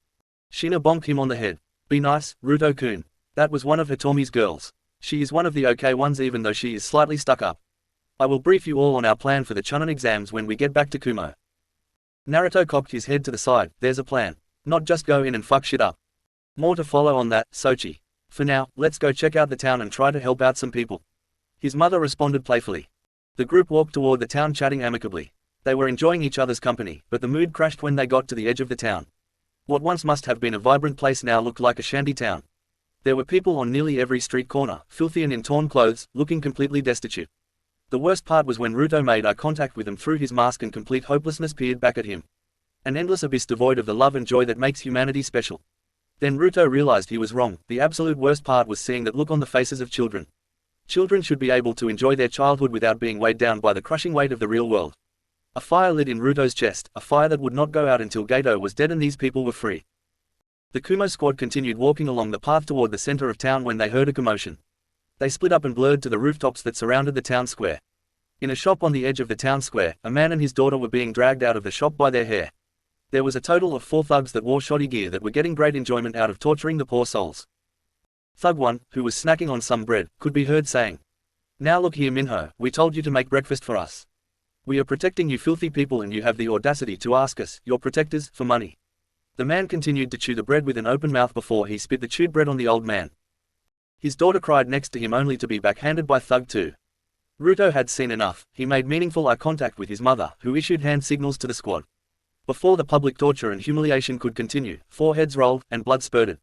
Shina bonked him on the head. Be nice, Ruto-kun. That was one of Hitomi's girls. She is one of the okay ones even though she is slightly stuck up. I will brief you all on our plan for the Chunin exams when we get back to Kumo. Naruto cocked his head to the side. There's a plan. Not just go in and fuck shit up. More to follow on that, Sochi. For now, let's go check out the town and try to help out some people. His mother responded playfully. The group walked toward the town chatting amicably. They were enjoying each other's company, but the mood crashed when they got to the edge of the town. What once must have been a vibrant place now looked like a shanty town. There were people on nearly every street corner, filthy and in torn clothes, looking completely destitute. The worst part was when Ruto made eye contact with them through his mask and complete hopelessness peered back at him. An endless abyss devoid of the love and joy that makes humanity special. Then Ruto realized he was wrong. The absolute worst part was seeing that look on the faces of children. Children should be able to enjoy their childhood without being weighed down by the crushing weight of the real world. A fire lit in Ruto's chest, a fire that would not go out until Gato was dead and these people were free. The Kumo squad continued walking along the path toward the center of town when they heard a commotion. They split up and blurred to the rooftops that surrounded the town square. In a shop on the edge of the town square, a man and his daughter were being dragged out of the shop by their hair. There was a total of 4 thugs that wore shoddy gear that were getting great enjoyment out of torturing the poor souls. Thug 1, who was snacking on some bread, could be heard saying, "Now look here Minho, we told you to make breakfast for us. We are protecting you filthy people and you have the audacity to ask us, your protectors, for money." The man continued to chew the bread with an open mouth before he spit the chewed bread on the old man. His daughter cried next to him only to be backhanded by Thug 2. Ruto had seen enough. He made meaningful eye contact with his mother, who issued hand signals to the squad. Before the public torture and humiliation could continue, 4 heads rolled, and blood spurted.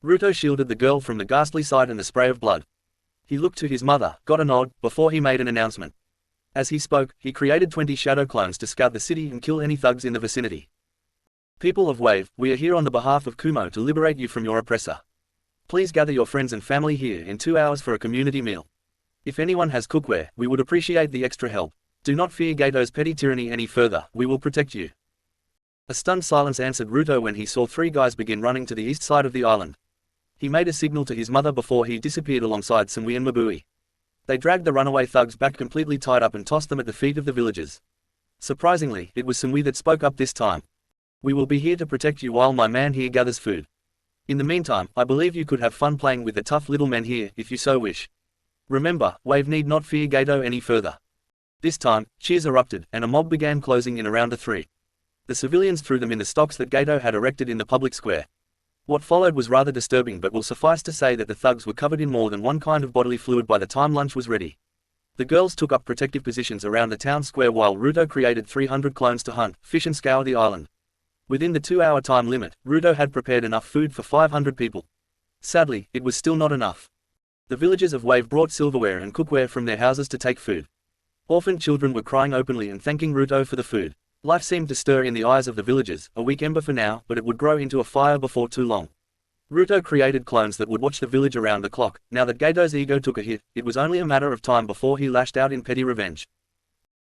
Ruto shielded the girl from the ghastly sight and the spray of blood. He looked to his mother, got a nod, before he made an announcement. As he spoke, he created 20 shadow clones to scout the city and kill any thugs in the vicinity. People of Wave, we are here on the behalf of Kumo to liberate you from your oppressor. Please gather your friends and family here in 2 hours for a community meal. If anyone has cookware, we would appreciate the extra help. Do not fear Gato's petty tyranny any further, we will protect you. A stunned silence answered Ruto when he saw 3 guys begin running to the east side of the island. He made a signal to his mother before he disappeared alongside Samui and Mabui. They dragged the runaway thugs back completely tied up and tossed them at the feet of the villagers. Surprisingly, it was Samui that spoke up this time. We will be here to protect you while my man here gathers food. In the meantime, I believe you could have fun playing with the tough little men here, if you so wish. Remember, Wave need not fear Gato any further. This time, cheers erupted, and a mob began closing in around the 3. The civilians threw them in the stocks that Gato had erected in the public square. What followed was rather disturbing but will suffice to say that the thugs were covered in more than one kind of bodily fluid by the time lunch was ready. The girls took up protective positions around the town square while Ruto created 300 clones to hunt, fish and scour the island. Within the 2-hour time limit, Ruto had prepared enough food for 500 people. Sadly, it was still not enough. The villagers of Wave brought silverware and cookware from their houses to take food. Orphaned children were crying openly and thanking Ruto for the food. Life seemed to stir in the eyes of the villagers, a weak ember for now, but it would grow into a fire before too long. Ruto created clones that would watch the village around the clock. Now that Gato's ego took a hit, it was only a matter of time before he lashed out in petty revenge.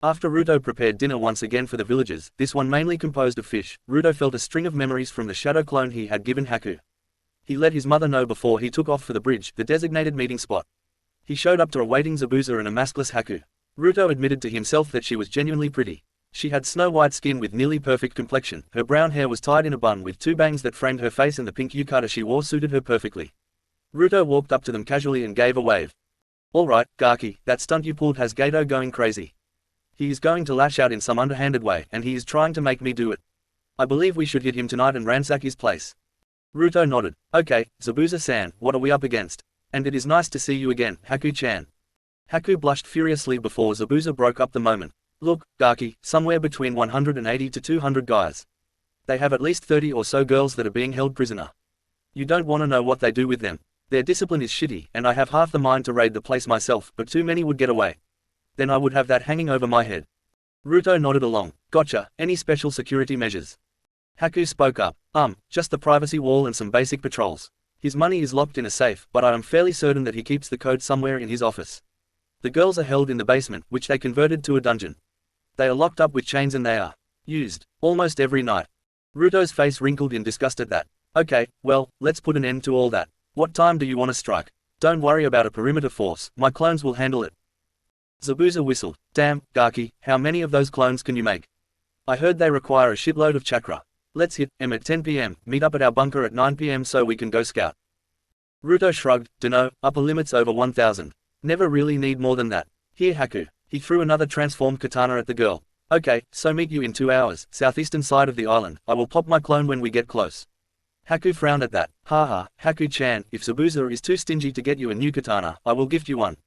After Ruto prepared dinner once again for the villagers, this one mainly composed of fish, Ruto felt a string of memories from the shadow clone he had given Haku. He let his mother know before he took off for the bridge, the designated meeting spot. He showed up to a waiting Zabuza and a maskless Haku. Ruto admitted to himself that she was genuinely pretty. She had snow-white skin with nearly perfect complexion, her brown hair was tied in a bun with 2 bangs that framed her face and the pink yukata she wore suited her perfectly. Ruto walked up to them casually and gave a wave. "Alright, Gaki, that stunt you pulled has Gato going crazy. He is going to lash out in some underhanded way and he is trying to make me do it. I believe we should hit him tonight and ransack his place." Ruto nodded. "Okay, Zabuza-san, what are we up against? And it is nice to see you again, Haku-chan." Haku blushed furiously before Zabuza broke up the moment. "Look, Gaki, somewhere between 180 to 200 guys. They have at least 30 or so girls that are being held prisoner. You don't want to know what they do with them. Their discipline is shitty and I have half the mind to raid the place myself but too many would get away. Then I would have that hanging over my head." Ruto nodded along. "Gotcha, any special security measures?" Haku spoke up. Just the privacy wall and some basic patrols. His money is locked in a safe, but I am fairly certain that he keeps the code somewhere in his office. The girls are held in the basement, which they converted to a dungeon. They are locked up with chains and they are used almost every night." Ruto's face wrinkled in disgust at that. "Okay, well, let's put an end to all that. What time do you want to strike? Don't worry about a perimeter force, my clones will handle it." Zabuza whistled. Damn, Gaki, how many of those clones can you make? I heard they require a shitload of chakra. Let's hit M at 10 p.m, meet up at our bunker at 9 p.m. so we can go scout. Ruto shrugged. Dunno, upper limit's over 1000. Never really need more than that. Here Haku. He threw another transformed katana at the girl. Okay, so meet you in 2 hours, southeastern side of the island. I will pop my clone when we get close. Haku frowned at that. Haha, Haku-chan, if Zabuza is too stingy to get you a new katana, I will gift you one.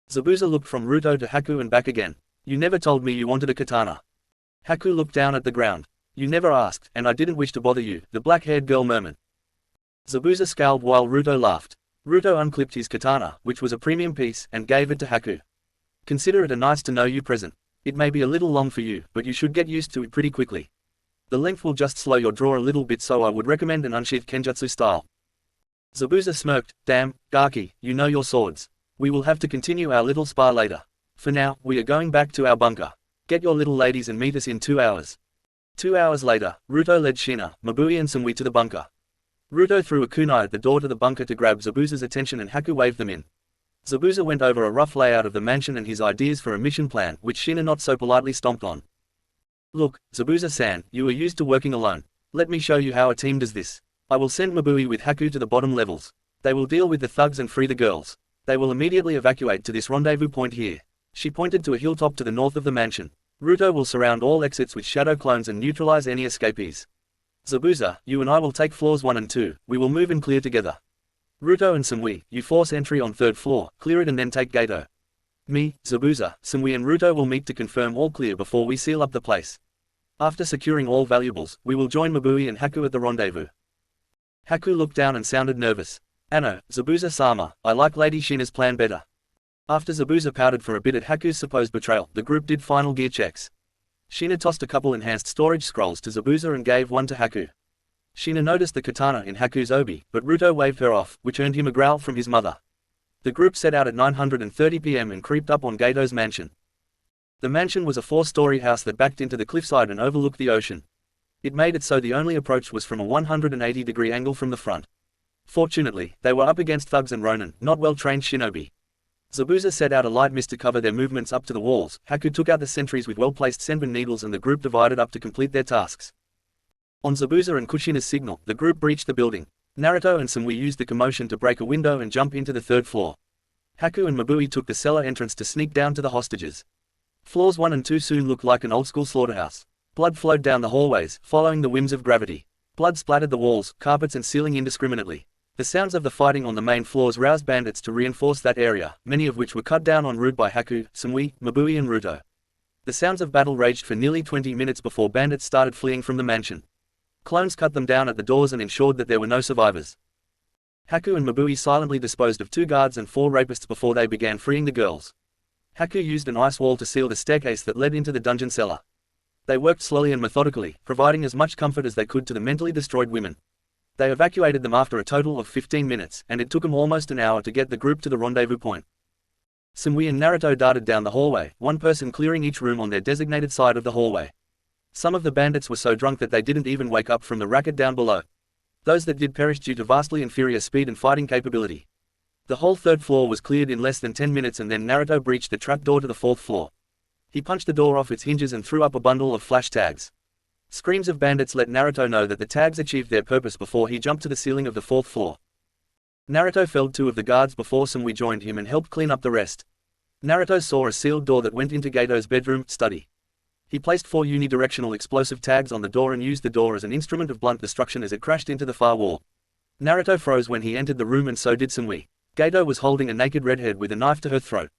Zabuza looked from Ruto to Haku and back again. You never told me you wanted a katana. Haku looked down at the ground. You never asked, and I didn't wish to bother you, the black-haired girl murmured. Zabuza scowled while Ruto laughed. Ruto unclipped his katana, which was a premium piece, and gave it to Haku. Consider it a nice-to-know-you present. It may be a little long for you, but you should get used to it pretty quickly. The length will just slow your draw a little bit, so I would recommend an unsheathed kenjutsu style. Zabuza smirked. Damn, Gaki, you know your swords. We will have to continue our little spar later. For now, we are going back to our bunker. Get your little ladies and meet us in 2 hours. 2 hours later, Ruto led Shina, Mabui and Sumui to the bunker. Ruto threw a kunai at the door to the bunker to grab Zabuza's attention and Haku waved them in. Zabuza went over a rough layout of the mansion and his ideas for a mission plan, which Shina not so politely stomped on. Look, Zabuza-san, you are used to working alone. Let me show you how a team does this. I will send Mabui with Haku to the bottom levels. They will deal with the thugs and free the girls. They will immediately evacuate to this rendezvous point here. She pointed to a hilltop to the north of the mansion. Ruto will surround all exits with shadow clones and neutralize any escapees. Zabuza, you and I will take floors 1 and 2, we will move and clear together. Ruto and Sumui, you force entry on 3rd floor, clear it and then take Gato. Me, Zabuza, Sumui and Ruto will meet to confirm all clear before we seal up the place. After securing all valuables, we will join Mabui and Haku at the rendezvous. Haku looked down and sounded nervous. Ano, Zabuza-sama, I like Lady Shina's plan better. After Zabuza pouted for a bit at Haku's supposed betrayal, the group did final gear checks. Shina tossed a couple enhanced storage scrolls to Zabuza and gave one to Haku. Shina noticed the katana in Haku's obi, but Ruto waved her off, which earned him a growl from his mother. The group set out at 9:30 p.m. and creeped up on Gato's mansion. The mansion was a 4-story house that backed into the cliffside and overlooked the ocean. It made it so the only approach was from a 180-degree angle from the front. Fortunately, they were up against thugs and ronin, not well-trained shinobi. Zabuza set out a light mist to cover their movements up to the walls. Haku took out the sentries with well-placed senbon needles and the group divided up to complete their tasks. On Zabuza and Kushina's signal, the group breached the building. Naruto and Sumui used the commotion to break a window and jump into the 3rd floor. Haku and Mabui took the cellar entrance to sneak down to the hostages. Floors 1 and 2 soon looked like an old-school slaughterhouse. Blood flowed down the hallways, following the whims of gravity. Blood splattered the walls, carpets and ceiling indiscriminately. The sounds of the fighting on the main floors roused bandits to reinforce that area, many of which were cut down en route by Haku, Sumui, Mabui and Ruto. The sounds of battle raged for nearly 20 minutes before bandits started fleeing from the mansion. Clones cut them down at the doors and ensured that there were no survivors. Haku and Mabui silently disposed of 2 guards and 4 rapists before they began freeing the girls. Haku used an ice wall to seal the staircase that led into the dungeon cellar. They worked slowly and methodically, providing as much comfort as they could to the mentally destroyed women. They evacuated them after a total of 15 minutes, and it took them almost an hour to get the group to the rendezvous point. Sumui and Naruto darted down the hallway, one person clearing each room on their designated side of the hallway. Some of the bandits were so drunk that they didn't even wake up from the racket down below. Those that did perished due to vastly inferior speed and fighting capability. The whole 3rd floor was cleared in less than 10 minutes and then Naruto breached the trapdoor to the 4th floor. He punched the door off its hinges and threw up a bundle of flash tags. Screams of bandits let Naruto know that the tags achieved their purpose before he jumped to the ceiling of the 4th floor. Naruto felled 2 of the guards before Sumui joined him and helped clean up the rest. Naruto saw a sealed door that went into Gato's bedroom, study. He placed 4 unidirectional explosive tags on the door and used the door as an instrument of blunt destruction as it crashed into the far wall. Naruto froze when he entered the room and so did Sumui. Gato was holding a naked redhead with a knife to her throat.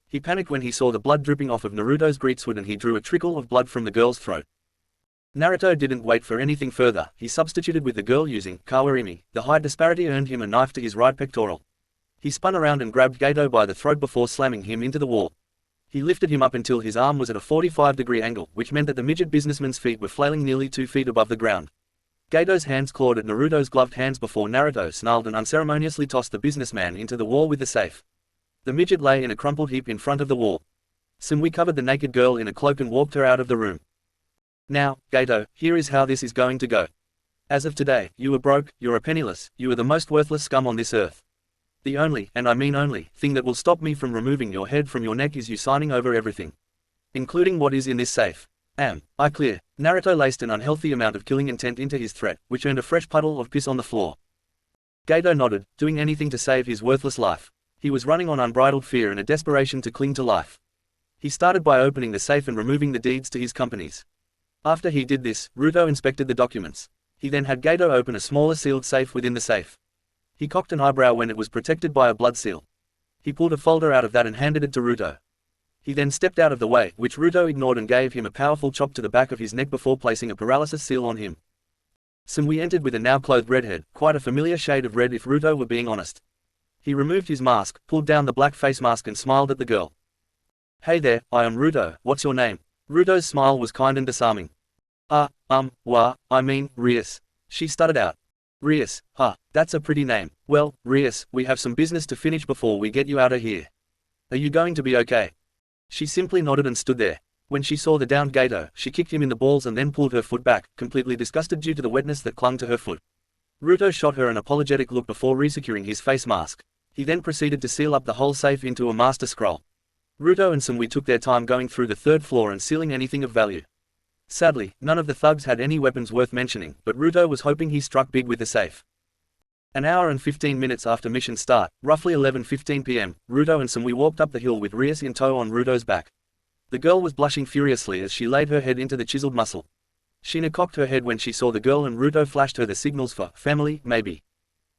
He panicked when he saw the blood dripping off of Naruto's greatsword and he drew a trickle of blood from the girl's throat. Naruto didn't wait for anything further, he substituted with the girl using kawarimi. The height disparity earned him a knife to his right pectoral. He spun around and grabbed Gato by the throat before slamming him into the wall. He lifted him up until his arm was at a 45-degree angle, which meant that the midget businessman's feet were flailing nearly 2 feet above the ground. Gato's hands clawed at Naruto's gloved hands before Naruto snarled and unceremoniously tossed the businessman into the wall with the safe. The midget lay in a crumpled heap in front of the wall. Sumui covered the naked girl in a cloak and walked her out of the room. Now, Gato, here is how this is going to go. As of today, you are broke, you are penniless, you are the most worthless scum on this earth. The only, and I mean only, thing that will stop me from removing your head from your neck is you signing over everything. Including what is in this safe. Am I clear? Naruto laced an unhealthy amount of killing intent into his threat, which earned a fresh puddle of piss on the floor. Gato nodded, doing anything to save his worthless life. He was running on unbridled fear and a desperation to cling to life. He started by opening the safe and removing the deeds to his companies. After he did this, Ruto inspected the documents. He then had Gato open a smaller sealed safe within the safe. He cocked an eyebrow when it was protected by a blood seal. He pulled a folder out of that and handed it to Ruto. He then stepped out of the way, which Ruto ignored and gave him a powerful chop to the back of his neck before placing a paralysis seal on him. Sumui entered with a now-clothed redhead, quite a familiar shade of red if Ruto were being honest. He removed his mask, pulled down the black face mask and smiled at the girl. "Hey there, I am Ruto, what's your name?" Ruto's smile was kind and disarming. I mean, Rias. She stuttered out. Rias, that's a pretty name. Well, Rias, we have some business to finish before we get you out of here. Are you going to be okay? She simply nodded and stood there. When she saw the downed Gato, she kicked him in the balls and then pulled her foot back, completely disgusted due to the wetness that clung to her foot. Ruto shot her an apologetic look before resecuring his face mask. He then proceeded to seal up the whole safe into a master scroll. Ruto and Sumui took their time going through the third floor and sealing anything of value. Sadly, none of the thugs had any weapons worth mentioning, but Ruto was hoping he struck big with the safe. An hour and 15 minutes after mission start, roughly 11:15 p.m., Ruto and Sumui walked up the hill with Rias in tow on Ruto's back. The girl was blushing furiously as she laid her head into the chiseled muscle. Sheena cocked her head when she saw the girl and Ruto flashed her the signals for family, maybe.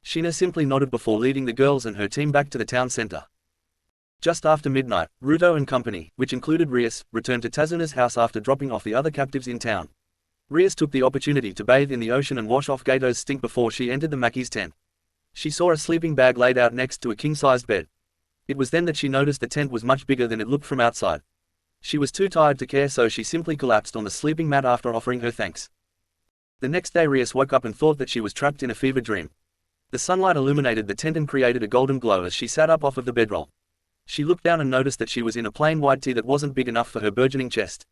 Sheena simply nodded before leading the girls and her team back to the town center. Just after midnight, Ruto and company, which included Rias, returned to Tazuna's house after dropping off the other captives in town. Rias took the opportunity to bathe in the ocean and wash off Gato's stink before she entered the Maki's tent. She saw a sleeping bag laid out next to a king-sized bed. It was then that she noticed the tent was much bigger than it looked from outside. She was too tired to care, so she simply collapsed on the sleeping mat after offering her thanks. The next day Rias woke up and thought that she was trapped in a fever dream. The sunlight illuminated the tent and created a golden glow as she sat up off of the bedroll. She looked down and noticed that she was in a plain white tee that wasn't big enough for her burgeoning chest.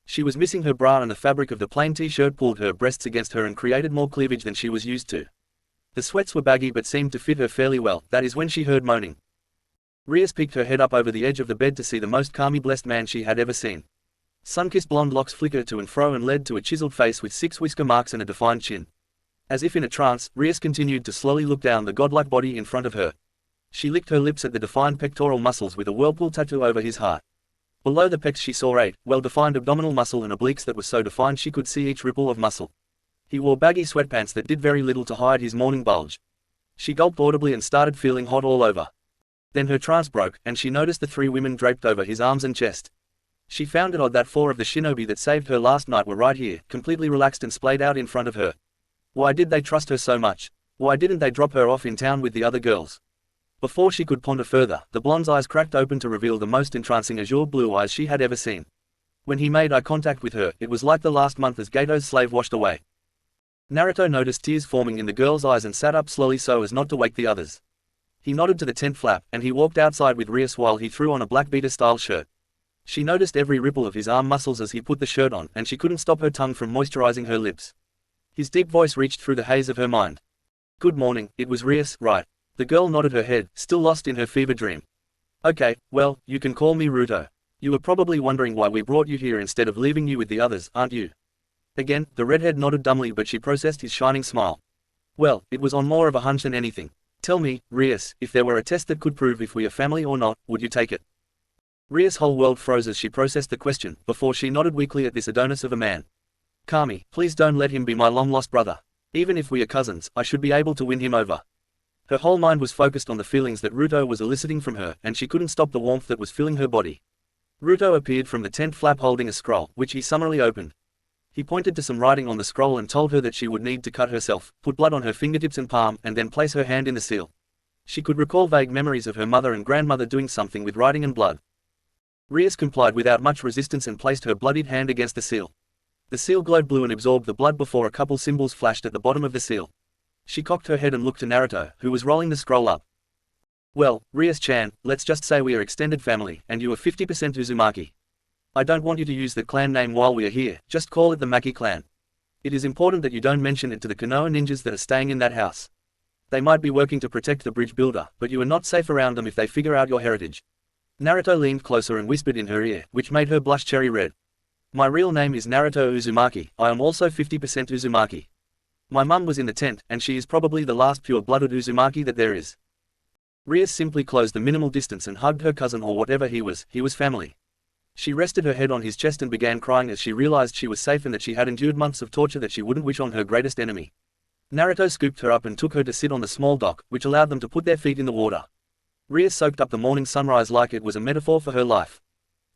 She was missing her bra and the fabric of the plain t-shirt pulled her breasts against her and created more cleavage than she was used to. The sweats were baggy but seemed to fit her fairly well, that is when she heard moaning. Rias peeked her head up over the edge of the bed to see the most calmly blessed man she had ever seen. Sun-kissed blonde locks flickered to and fro and led to a chiseled face with 6 whisker marks and a defined chin. As if in a trance, Rias continued to slowly look down the godlike body in front of her. She licked her lips at the defined pectoral muscles with a whirlpool tattoo over his heart. Below the pecs she saw 8 well-defined abdominal muscle and obliques that were so defined she could see each ripple of muscle. He wore baggy sweatpants that did very little to hide his morning bulge. She gulped audibly and started feeling hot all over. Then her trance broke, and she noticed the 3 women draped over his arms and chest. She found it odd that 4 of the shinobi that saved her last night were right here, completely relaxed and splayed out in front of her. Why did they trust her so much? Why didn't they drop her off in town with the other girls? Before she could ponder further, the blonde's eyes cracked open to reveal the most entrancing azure blue eyes she had ever seen. When he made eye contact with her, it was like the last month as Gato's slave washed away. Naruto noticed tears forming in the girl's eyes and sat up slowly so as not to wake the others. He nodded to the tent flap, and he walked outside with Rias while he threw on a black beater-style shirt. She noticed every ripple of his arm muscles as he put the shirt on, and she couldn't stop her tongue from moisturizing her lips. His deep voice reached through the haze of her mind. "Good morning, it was Rias, right?" The girl nodded her head, still lost in her fever dream. "Okay, well, you can call me Ruto. You were probably wondering why we brought you here instead of leaving you with the others, aren't you?" Again, the redhead nodded dumbly, but she processed his shining smile. "Well, it was on more of a hunch than anything. Tell me, Rias, if there were a test that could prove if we are family or not, would you take it?" Rias' whole world froze as she processed the question, before she nodded weakly at this Adonis of a man. "Kami, please don't let him be my long-lost brother. Even if we are cousins, I should be able to win him over." Her whole mind was focused on the feelings that Ruto was eliciting from her, and she couldn't stop the warmth that was filling her body. Ruto appeared from the tent flap holding a scroll, which he summarily opened. He pointed to some writing on the scroll and told her that she would need to cut herself, put blood on her fingertips and palm, and then place her hand in the seal. She could recall vague memories of her mother and grandmother doing something with writing and blood. Rias complied without much resistance and placed her bloodied hand against the seal. The seal glowed blue and absorbed the blood before a couple symbols flashed at the bottom of the seal. She cocked her head and looked to Naruto, who was rolling the scroll up. "Well, Rias-chan, let's just say we are extended family, and you are 50% Uzumaki. I don't want you to use the clan name while we are here, just call it the Maki clan. It is important that you don't mention it to the Konoha ninjas that are staying in that house. They might be working to protect the bridge builder, but you are not safe around them if they figure out your heritage. Naruto leaned closer and whispered in her ear, which made her blush cherry red. My real name is Naruto Uzumaki. I am also 50% Uzumaki. My mum was in the tent, and she is probably the last pure-blooded Uzumaki that there is. Ria simply closed the minimal distance and hugged her cousin, or whatever he was family. She rested her head on his chest and began crying as she realized she was safe and that she had endured months of torture that she wouldn't wish on her greatest enemy. Naruto scooped her up and took her to sit on the small dock, which allowed them to put their feet in the water. Ria soaked up the morning sunrise like it was a metaphor for her life.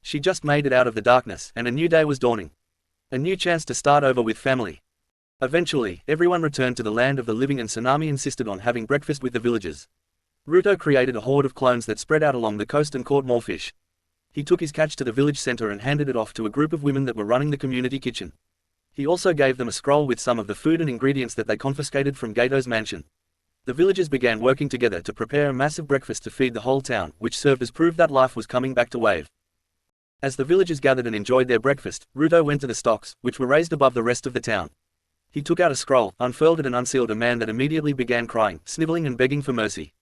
She just made it out of the darkness, and a new day was dawning. A new chance to start over with family. Eventually, everyone returned to the land of the living and Tsunami insisted on having breakfast with the villagers. Ruto created a horde of clones that spread out along the coast and caught more fish. He took his catch to the village center and handed it off to a group of women that were running the community kitchen. He also gave them a scroll with some of the food and ingredients that they confiscated from Gato's mansion. The villagers began working together to prepare a massive breakfast to feed the whole town, which served as proof that life was coming back to Wave. As the villagers gathered and enjoyed their breakfast, Ruto went to the stocks, which were raised above the rest of the town. He took out a scroll, unfurled it and unsealed a man that immediately began crying, sniveling and begging for mercy.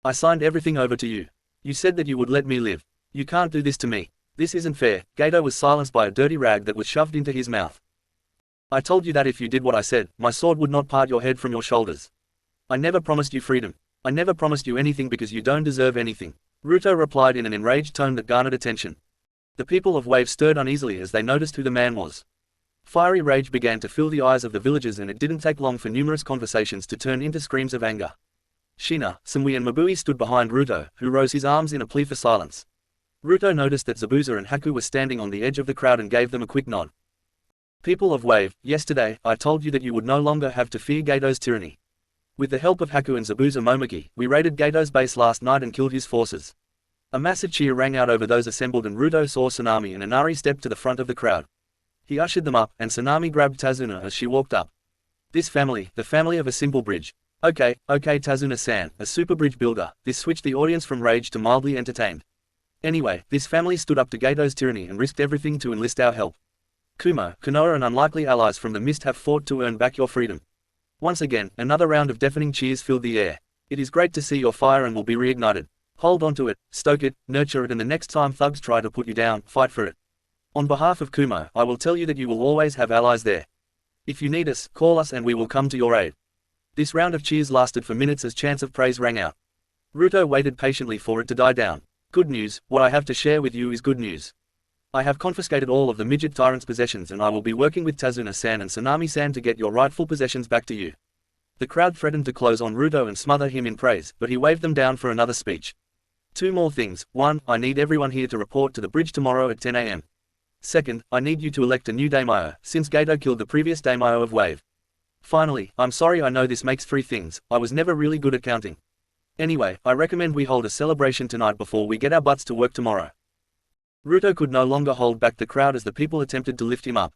I signed everything over to you. You said that you would let me live. You can't do this to me. This isn't fair. Gato was silenced by a dirty rag that was shoved into his mouth. I told you that if you did what I said, my sword would not part your head from your shoulders. I never promised you freedom. I never promised you anything because you don't deserve anything. Ruto replied in an enraged tone that garnered attention. The people of Wave stirred uneasily as they noticed who the man was. Fiery rage began to fill the eyes of the villagers and it didn't take long for numerous conversations to turn into screams of anger. Shina, Samui and Mabui stood behind Ruto, who rose his arms in a plea for silence. Ruto noticed that Zabuza and Haku were standing on the edge of the crowd and gave them a quick nod. People of Wave, yesterday, I told you that you would no longer have to fear Gato's tyranny. With the help of Haku and Zabuza Momoki, we raided Gato's base last night and killed his forces. A massive cheer rang out over those assembled and Ruto saw Tsunami and Inari step to the front of the crowd. He ushered them up, and Tsunami grabbed Tazuna as she walked up. This family, the family of a simple bridge. Okay, Tazuna-san, a super bridge builder. This switched the audience from rage to mildly entertained. Anyway, this family stood up to Gato's tyranny and risked everything to enlist our help. Kumo, Konoha and unlikely allies from the mist have fought to earn back your freedom. Once again, another round of deafening cheers filled the air. It is great to see your fire and will be reignited. Hold on to it, stoke it, nurture it, and the next time thugs try to put you down, fight for it. On behalf of Kumo, I will tell you that you will always have allies there. If you need us, call us and we will come to your aid. This round of cheers lasted for minutes as chants of praise rang out. Ruto waited patiently for it to die down. Good news, what I have to share with you is good news. I have confiscated all of the midget tyrant's possessions and I will be working with Tazuna-san and Tsunami-san to get your rightful possessions back to you. The crowd threatened to close on Ruto and smother him in praise, but he waved them down for another speech. Two more things. One, I need everyone here to report to the bridge tomorrow at 10 AM. Second, I need you to elect a new daimyo, since Gato killed the previous daimyo of Wave. Finally, I'm sorry I know this makes three things, I was never really good at counting. Anyway, I recommend we hold a celebration tonight before we get our butts to work tomorrow. Ruto could no longer hold back the crowd as the people attempted to lift him up.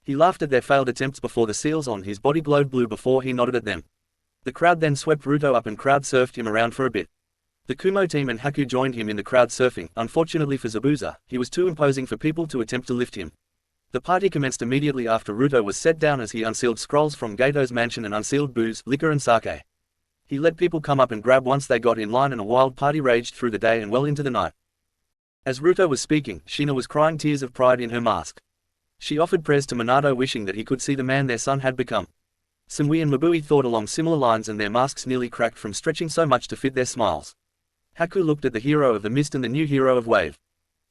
He laughed at their failed attempts before the seals on his body glowed blue before he nodded at them. The crowd then swept Ruto up and crowd surfed him around for a bit. The Kumo team and Haku joined him in the crowd surfing. Unfortunately for Zabuza, he was too imposing for people to attempt to lift him. The party commenced immediately after Ruto was set down as he unsealed scrolls from Gato's mansion and unsealed booze, liquor and sake. He let people come up and grab once they got in line and a wild party raged through the day and well into the night. As Ruto was speaking, Shina was crying tears of pride in her mask. She offered prayers to Minato wishing that he could see the man their son had become. Samui and Mabui thought along similar lines and their masks nearly cracked from stretching so much to fit their smiles. Haku looked at the hero of the mist and the new hero of Wave.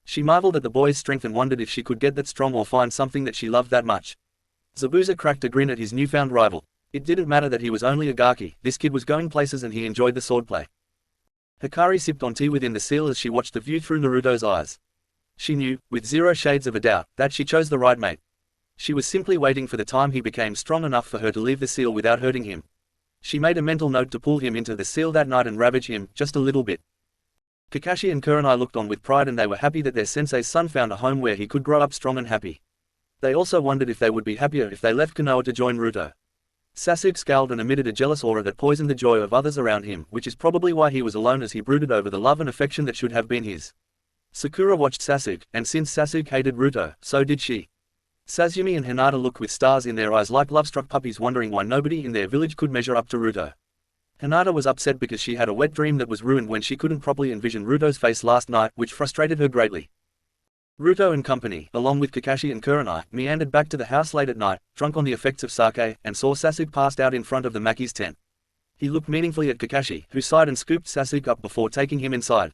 She marveled at the boy's strength and wondered if she could get that strong or find something that she loved that much. Zabuza cracked a grin at his newfound rival. It didn't matter that he was only a gaki, this kid was going places and he enjoyed the swordplay. Hikari sipped on tea within the seal as she watched the view through Naruto's eyes. She knew, with zero shades of a doubt, that she chose the right mate. She was simply waiting for the time he became strong enough for her to leave the seal without hurting him. She made a mental note to pull him into the seal that night and ravage him, just a little bit. Kakashi and Kurenai looked on with pride and they were happy that their sensei's son found a home where he could grow up strong and happy. They also wondered if they would be happier if they left Konoha to join Ruto. Sasuke scowled and emitted a jealous aura that poisoned the joy of others around him, which is probably why he was alone as he brooded over the love and affection that should have been his. Sakura watched Sasuke, and since Sasuke hated Ruto, so did she. Sazumi and Hinata looked with stars in their eyes like love-struck puppies wondering why nobody in their village could measure up to Ruto. Hinata was upset because she had a wet dream that was ruined when she couldn't properly envision Ruto's face last night, which frustrated her greatly. Ruto and company, along with Kakashi and Kurenai, meandered back to the house late at night, drunk on the effects of sake, and saw Sasuke passed out in front of the Maki's tent. He looked meaningfully at Kakashi, who sighed and scooped Sasuke up before taking him inside.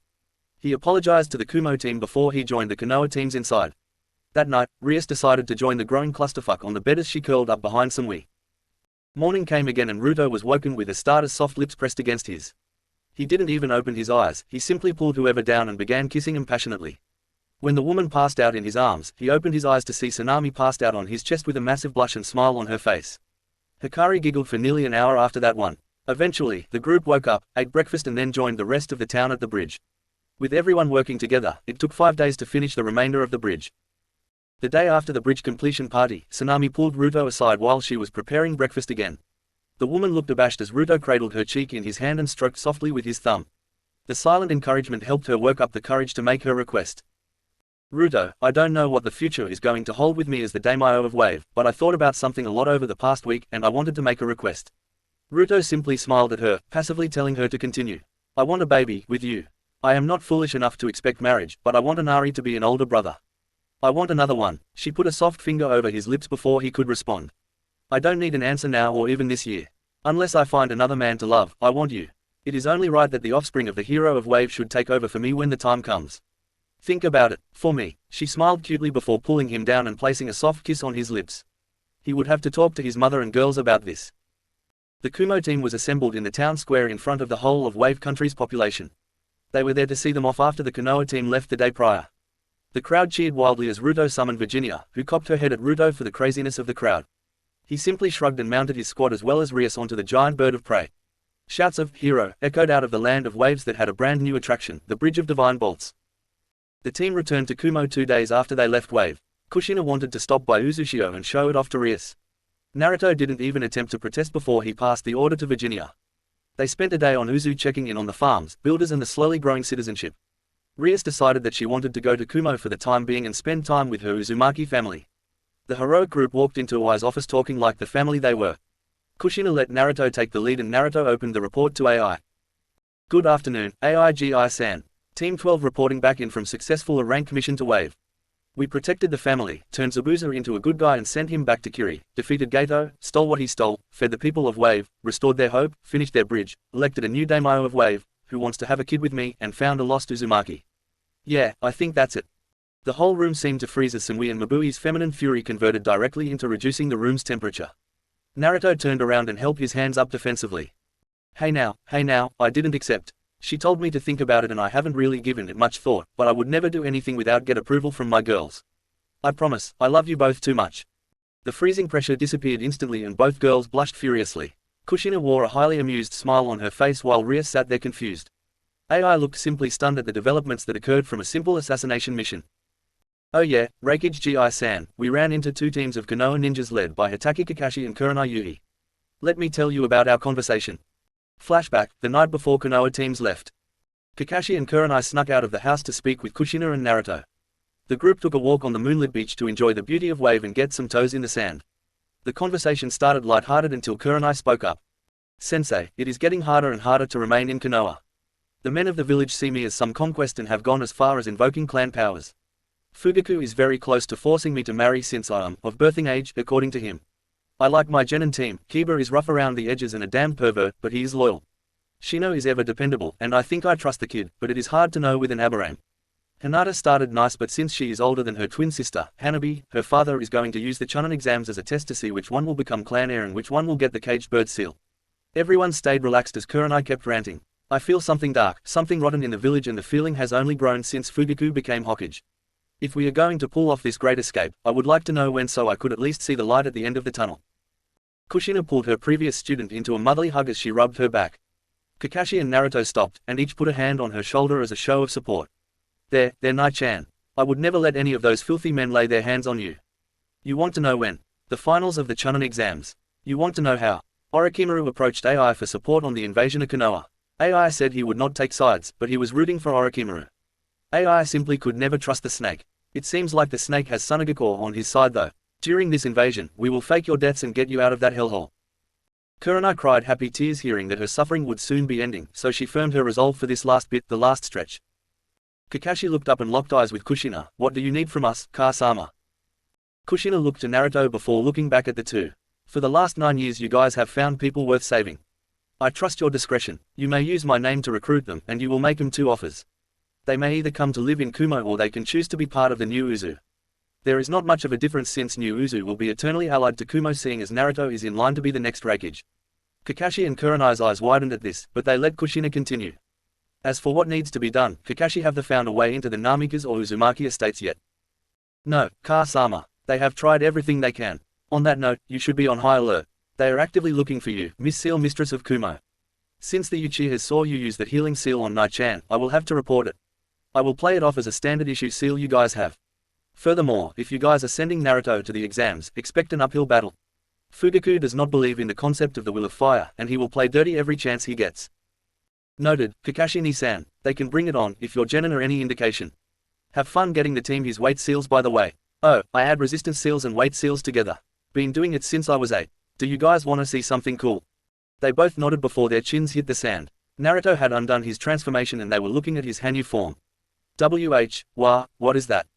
He apologized to the Kumo team before he joined the Konoha teams inside. That night, Rias decided to join the growing clusterfuck on the bed as she curled up behind Sumui. Morning came again and Ruto was woken with Astara's soft lips pressed against his. He didn't even open his eyes, he simply pulled whoever down and began kissing him passionately. When the woman passed out in his arms, he opened his eyes to see Tsunami passed out on his chest with a massive blush and smile on her face. Hikari giggled for nearly an hour after that one. Eventually, the group woke up, ate breakfast and then joined the rest of the town at the bridge. With everyone working together, it took 5 days to finish the remainder of the bridge. The day after the bridge completion party, Tsunami pulled Ruto aside while she was preparing breakfast again. The woman looked abashed as Ruto cradled her cheek in his hand and stroked softly with his thumb. The silent encouragement helped her work up the courage to make her request. Ruto, I don't know what the future is going to hold with me as the daimyo of Wave, but I thought about something a lot over the past week and I wanted to make a request. Ruto simply smiled at her, passively telling her to continue. I want a baby, with you. I am not foolish enough to expect marriage, but I want Inari to be an older brother. I want another one. She put a soft finger over his lips before he could respond. I don't need an answer now or even this year. Unless I find another man to love, I want you. It is only right that the offspring of the hero of Wave should take over for me when the time comes. Think about it, for me. She smiled cutely before pulling him down and placing a soft kiss on his lips. He would have to talk to his mother and girls about this. The Kumo team was assembled in the town square in front of the whole of Wave Country's population. They were there to see them off after the Konoha team left the day prior. The crowd cheered wildly as Ruto summoned Virginia, who cocked her head at Ruto for the craziness of the crowd. He simply shrugged and mounted his squad as well as Rias onto the giant bird of prey. Shouts of "Hero" echoed out of the land of waves that had a brand new attraction, the Bridge of Divine Bolts. The team returned to Kumo 2 days after they left Wave. Kushina wanted to stop by Uzushio and show it off to Rias. Naruto didn't even attempt to protest before he passed the order to Virginia. They spent a day on Uzu checking in on the farms, builders and the slowly growing citizenship. Rias decided that she wanted to go to Kumo for the time being and spend time with her Uzumaki family. The heroic group walked into Ai's office talking like the family they were. Kushina let Naruto take the lead and Naruto opened the report to AI. Good afternoon, AIGI-san. Team 12 reporting back in from successful rank mission to Wave. We protected the family, turned Zabuza into a good guy and sent him back to Kiri, defeated Gato, stole what he stole, fed the people of Wave, restored their hope, finished their bridge, elected a new daimyo of Wave, who wants to have a kid with me, and found a lost Uzumaki. Yeah, I think that's it. The whole room seemed to freeze as Sumui and Mabui's feminine fury converted directly into reducing the room's temperature. Naruto turned around and held his hands up defensively. Hey now, I didn't accept. She told me to think about it and I haven't really given it much thought, but I would never do anything without get approval from my girls. I promise, I love you both too much. The freezing pressure disappeared instantly and both girls blushed furiously. Kushina wore a highly amused smile on her face while Rias sat there confused. AI looked simply stunned at the developments that occurred from a simple assassination mission. Oh yeah, Refuge GI-san, we ran into 2 teams of Konoha ninjas led by Hitaki Kakashi and Kurenai Yui. Let me tell you about our conversation. Flashback, the night before Konoha teams left. Kakashi and Kurenai snuck out of the house to speak with Kushina and Naruto. The group took a walk on the moonlit beach to enjoy the beauty of Wave and get some toes in the sand. The conversation started light-hearted until Kurenai spoke up. Sensei, it is getting harder and harder to remain in Konoha. The men of the village see me as some conquest and have gone as far as invoking clan powers. Fugaku is very close to forcing me to marry since I am of birthing age, according to him. I like my genin team. Kiba is rough around the edges and a damn pervert, but he is loyal. Shino is ever dependable, and I think I trust the kid, but it is hard to know with an Aberrane. Hinata started nice, but since she is older than her twin sister, Hanabi, her father is going to use the Chunin exams as a test to see which one will become clan heir and which one will get the caged bird seal. Everyone stayed relaxed as Kurenai kept ranting. I feel something dark, something rotten in the village, and the feeling has only grown since Fugaku became Hokage. If we are going to pull off this great escape, I would like to know when so I could at least see the light at the end of the tunnel. Kushina pulled her previous student into a motherly hug as she rubbed her back. Kakashi and Naruto stopped, and each put a hand on her shoulder as a show of support. There, Nai-chan. I would never let any of those filthy men lay their hands on you. You want to know when? The finals of the Chunin exams. You want to know how? Orochimaru approached AI for support on the invasion of Konoha. AI said he would not take sides, but he was rooting for Orochimaru. AI simply could never trust the snake. It seems like the snake has Sunagakure on his side though. During this invasion, we will fake your deaths and get you out of that hellhole. Kurenai cried happy tears hearing that her suffering would soon be ending, so she firmed her resolve for this last bit, the last stretch. Kakashi looked up and locked eyes with Kushina. What do you need from us, Ka-sama? Kushina looked to Naruto before looking back at the two. For the last 9 years you guys have found people worth saving. I trust your discretion. You may use my name to recruit them, and you will make them 2 offers. They may either come to live in Kumo or they can choose to be part of the new Uzu. There is not much of a difference since new Uzu will be eternally allied to Kumo, seeing as Naruto is in line to be the next Refuge. Kakashi and Kurenai's eyes widened at this, but they let Kushina continue. As for what needs to be done, Kakashi have they found a way into the Namika's or Uzumaki estates yet? No, Ka-sama. They have tried everything they can. On that note, you should be on high alert. They are actively looking for you, Miss Seal, mistress of Kumo. Since the Uchihas saw you use that healing seal on Nai-chan, I will have to report it. I will play it off as a standard issue seal you guys have. Furthermore, if you guys are sending Naruto to the exams, expect an uphill battle. Fugaku does not believe in the concept of the will of fire, and he will play dirty every chance he gets. Noted, Kakashi-ni-san, they can bring it on, if your genin are any indication. Have fun getting the team his weight seals by the way. Oh, I add resistance seals and weight seals together. Been doing it since I was 8. Do you guys wanna see something cool? They both nodded before their chins hit the sand. Naruto had undone his transformation and they were looking at his Hanyu form. What is that?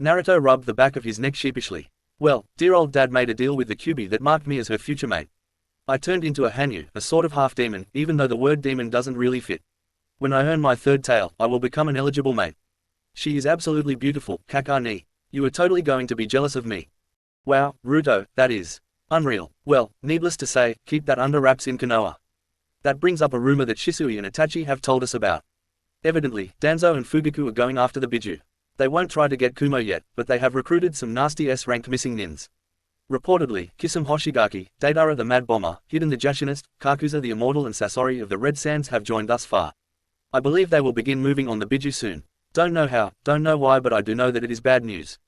Naruto rubbed the back of his neck sheepishly. Well, dear old dad made a deal with the Kyuubi that marked me as her future mate. I turned into a Hanyu, a sort of half-demon, even though the word demon doesn't really fit. When I earn my 3rd tail, I will become an eligible mate. She is absolutely beautiful, Kaka-ni. You are totally going to be jealous of me. Wow, Ruto, that is unreal. Well, needless to say, keep that under wraps in Konoha. That brings up a rumor that Shisui and Itachi have told us about. Evidently, Danzo and Fugaku are going after the Biju. They won't try to get Kumo yet, but they have recruited some nasty S-ranked missing nins. Reportedly, Kisame Hoshigaki, Deidara the Mad Bomber, Hiden the Jashinist, Kakuza the Immortal and Sasori of the Red Sands have joined thus far. I believe they will begin moving on the Biju soon. Don't know how, don't know why, but I do know that it is bad news.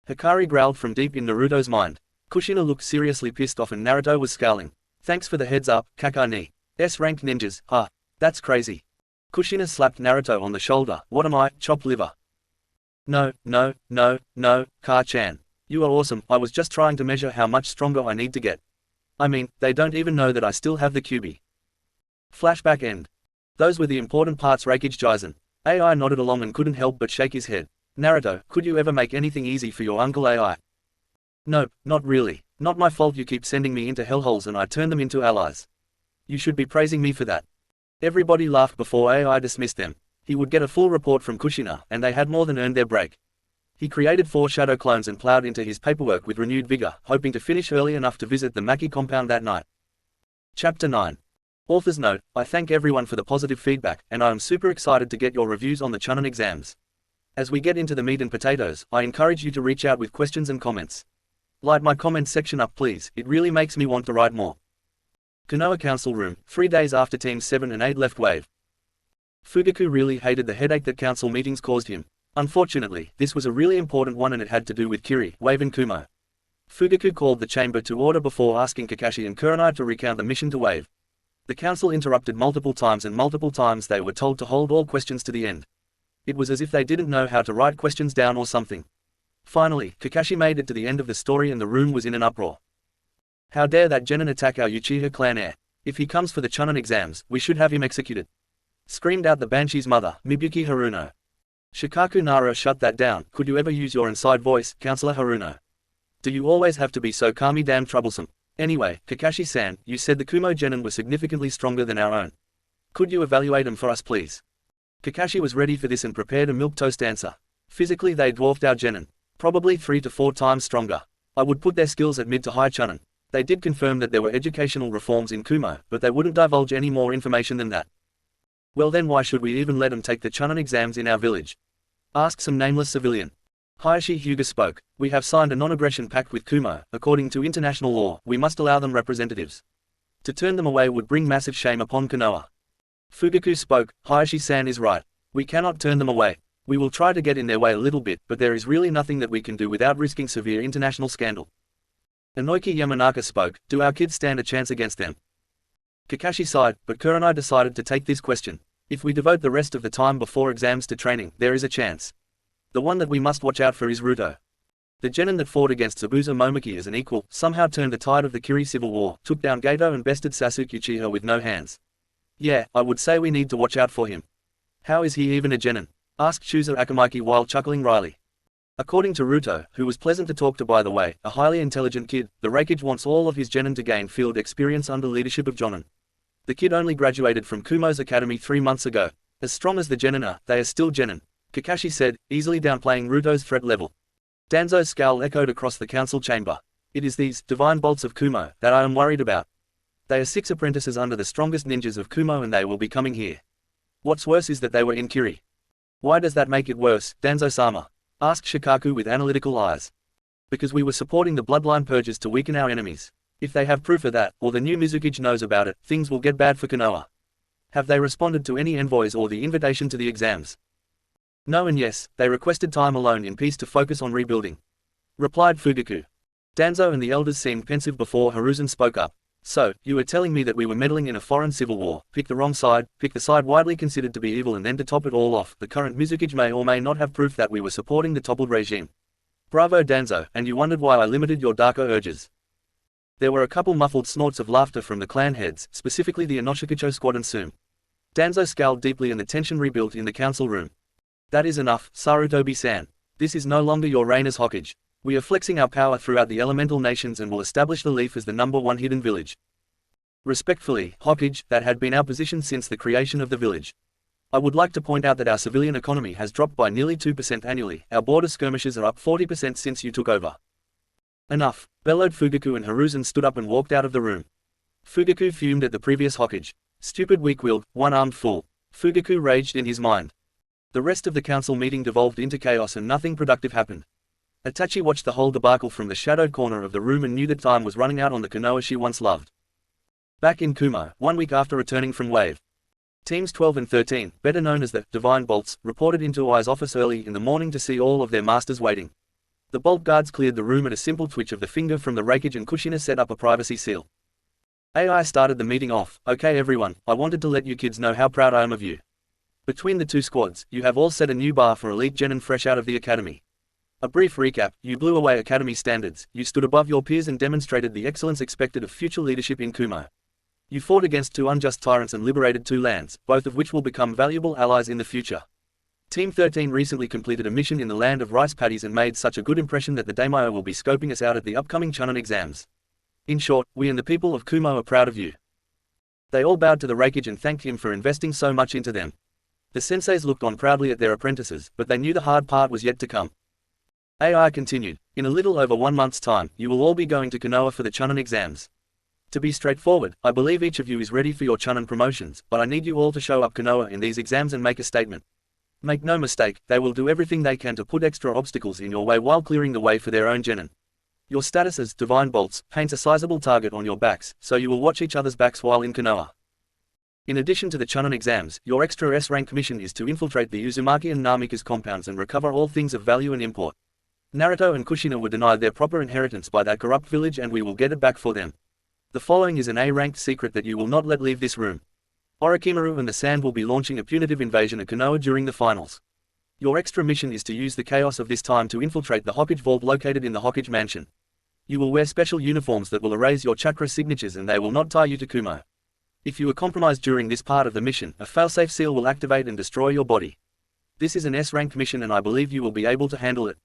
Hikari growled from deep in Naruto's mind. Kushina looked seriously pissed off and Naruto was scowling. Thanks for the heads up, Kaka-ni. S-ranked ninjas, that's crazy. Kushina slapped Naruto on the shoulder. What am I, chopped liver? No, Ka-chan. You are awesome, I was just trying to measure how much stronger I need to get. I mean, they don't even know that I still have the Kyuubi. Flashback end. Those were the important parts. Refuge Jizen. AI nodded along and couldn't help but shake his head. Naruto, could you ever make anything easy for your uncle AI? Nope, not really. Not my fault you keep sending me into hellholes and I turn them into allies. You should be praising me for that. Everybody laughed before AI dismissed them. He would get a full report from Kushina, and they had more than earned their break. He created 4 shadow clones and plowed into his paperwork with renewed vigor, hoping to finish early enough to visit the Maki compound that night. Chapter 9. Author's note, I thank everyone for the positive feedback, and I am super excited to get your reviews on the Chunin exams. As we get into the meat and potatoes, I encourage you to reach out with questions and comments. Light my comment section up please, it really makes me want to write more. Konoha Council Room, 3 days after Teams 7 and 8 left Wave. Fugaku really hated the headache that council meetings caused him. Unfortunately, this was a really important one and it had to do with Kiri, Wave and Kumo. Fugaku called the chamber to order before asking Kakashi and Kurenai to recount the mission to Wave. The council interrupted multiple times and multiple times they were told to hold all questions to the end. It was as if they didn't know how to write questions down or something. Finally, Kakashi made it to the end of the story and the room was in an uproar. How dare that genin attack our Uchiha clan heir? If he comes for the Chunin exams, we should have him executed. Screamed out the Banshee's mother, Mibuki Haruno. Shikaku Nara, shut that down. Could you ever use your inside voice, Counselor Haruno? Do you always have to be so calmy damn troublesome? Anyway, Kakashi-san, you said the Kumo genin were significantly stronger than our own. Could you evaluate them for us please? Kakashi was ready for this and prepared a milquetoast answer. Physically they dwarfed our genin. Probably 3 to 4 times stronger. I would put their skills at mid to high Chunin. They did confirm that there were educational reforms in Kumo, but they wouldn't divulge any more information than that. Well then why should we even let them take the Chunin exams in our village? Asked some nameless civilian. Hayashi Hyuga spoke. We have signed a non-aggression pact with Kumo. According to international law, we must allow them representatives. To turn them away would bring massive shame upon Konoha. Fugaku spoke. Hayashi-san is right. We cannot turn them away. We will try to get in their way a little bit, but there is really nothing that we can do without risking severe international scandal. Inoki Yamanaka spoke. Do our kids stand a chance against them? Kakashi sighed, but Kurenai decided to take this question. If we devote the rest of the time before exams to training, there is a chance. The one that we must watch out for is Ruto. The genin that fought against Zabuza Momoki as an equal, somehow turned the tide of the Kiri civil war, took down Gato and bested Sasuke Uchiha with no hands. Yeah, I would say we need to watch out for him. How is he even a genin? Asked Shuzo Akamaki while chuckling wryly. According to Ruto, who was pleasant to talk to by the way, a highly intelligent kid, the Refuge wants all of his genin to gain field experience under leadership of Jonin. The kid only graduated from Kumo's academy 3 months ago. As strong as the genin are, they are still genin, Kakashi said, easily downplaying Ruto's threat level. Danzo's scowl echoed across the council chamber. It is these divine bolts of Kumo that I am worried about. They are 6 apprentices under the strongest ninjas of Kumo and they will be coming here. What's worse is that they were in Kiri. Why does that make it worse, Danzo-sama? Asked Shikaku with analytical eyes. Because we were supporting the bloodline purges to weaken our enemies. If they have proof of that, or the new Mizukage knows about it, things will get bad for Konoha. Have they responded to any envoys or the invitation to the exams? No and yes, they requested time alone in peace to focus on rebuilding. Replied Fugaku. Danzo and the elders seemed pensive before Hiruzen spoke up. So, you are telling me that we were meddling in a foreign civil war, pick the wrong side, pick the side widely considered to be evil and then to top it all off, the current Mizukage may or may not have proof that we were supporting the toppled regime. Bravo Danzo, and you wondered why I limited your darker urges. There were a couple muffled snorts of laughter from the clan heads, specifically the Inoshikacho squad and Sum. Danzo scowled deeply and the tension rebuilt in the council room. That is enough, Sarutobi-san. This is no longer your reign as Hokage. We are flexing our power throughout the elemental nations and will establish the Leaf as the #1 hidden village. Respectfully, Hokage, that had been our position since the creation of the village. I would like to point out that our civilian economy has dropped by nearly 2% annually, our border skirmishes are up 40% since you took over. Enough, bellowed Fugaku and Hiruzen stood up and walked out of the room. Fugaku fumed at the previous Hokage. Stupid weak-willed, one-armed fool. Fugaku raged in his mind. The rest of the council meeting devolved into chaos and nothing productive happened. Itachi watched the whole debacle from the shadowed corner of the room and knew that time was running out on the Konoha she once loved. Back in Kumo, 1 week after returning from Wave. Teams 12 and 13, better known as the Divine Bolts, reported into Ai's office early in the morning to see all of their masters waiting. The Bolt guards cleared the room at a simple twitch of the finger from the Refuge and Kushina set up a privacy seal. AI started the meeting off. Okay everyone, I wanted to let you kids know how proud I am of you. Between the two squads, you have all set a new bar for elite genin fresh out of the academy. A brief recap, you blew away academy standards, you stood above your peers and demonstrated the excellence expected of future leadership in Kumo. You fought against 2 unjust tyrants and liberated 2 lands, both of which will become valuable allies in the future. Team 13 recently completed a mission in the land of rice paddies and made such a good impression that the Daimyo will be scoping us out at the upcoming Chunin exams. In short, we and the people of Kumo are proud of you. They all bowed to the Refuge and thanked him for investing so much into them. The senseis looked on proudly at their apprentices, but they knew the hard part was yet to come. AI continued, in a little over 1 month's time, you will all be going to Konoha for the Chunin exams. To be straightforward, I believe each of you is ready for your Chunin promotions, but I need you all to show up Konoha in these exams and make a statement. Make no mistake, they will do everything they can to put extra obstacles in your way while clearing the way for their own genin. Your status as Divine Bolts paints a sizable target on your backs, so you will watch each other's backs while in Konoha. In addition to the Chunin exams, your extra S-rank mission is to infiltrate the Uzumaki and Namikaze compounds and recover all things of value and import. Naruto and Kushina were denied their proper inheritance by that corrupt village and we will get it back for them. The following is an A-ranked secret that you will not let leave this room. Orochimaru and the Sand will be launching a punitive invasion of Konoha during the finals. Your extra mission is to use the chaos of this time to infiltrate the Hokage vault located in the Hokage mansion. You will wear special uniforms that will erase your chakra signatures and they will not tie you to Kumo. If you are compromised during this part of the mission, a failsafe seal will activate and destroy your body. This is an S-rank mission and I believe you will be able to handle it.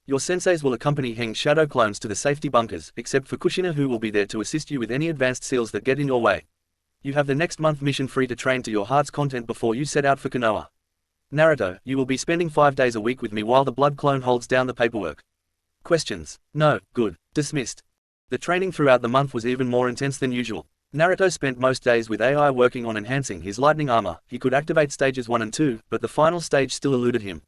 Your senseis will accompany Heng's shadow clones to the safety bunkers, except for Kushina who will be there to assist you with any advanced seals that get in your way. You have the next month mission free to train to your heart's content before you set out for Konoha. Naruto, you will be spending 5 days a week with me while the blood clone holds down the paperwork. Questions? No, good. Dismissed. The training throughout the month was even more intense than usual. Naruto spent most days with AI working on enhancing his lightning armor. He could activate stages 1 and 2, but the final stage still eluded him.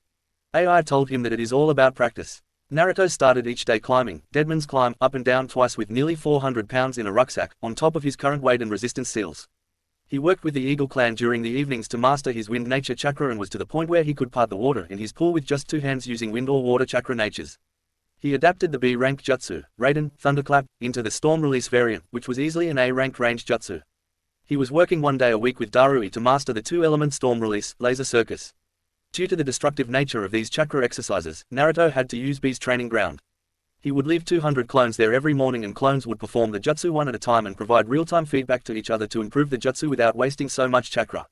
AI told him that it is all about practice. Naruto started each day climbing, Deadman's Climb, up and down twice with nearly 400 pounds in a rucksack, on top of his current weight and resistance seals. He worked with the Eagle clan during the evenings to master his wind nature chakra and was to the point where he could part the water in his pool with just 2 hands using wind or water chakra natures. He adapted the B-rank jutsu, Raiden, Thunderclap, into the Storm Release variant, which was easily an A-rank range jutsu. He was working 1 day a week with Darui to master the 2-element Storm Release, Laser Circus. Due to the destructive nature of these chakra exercises, Naruto had to use B's training ground. He would leave 200 clones there every morning, and clones would perform the jutsu one at a time and provide real-time feedback to each other to improve the jutsu without wasting so much chakra.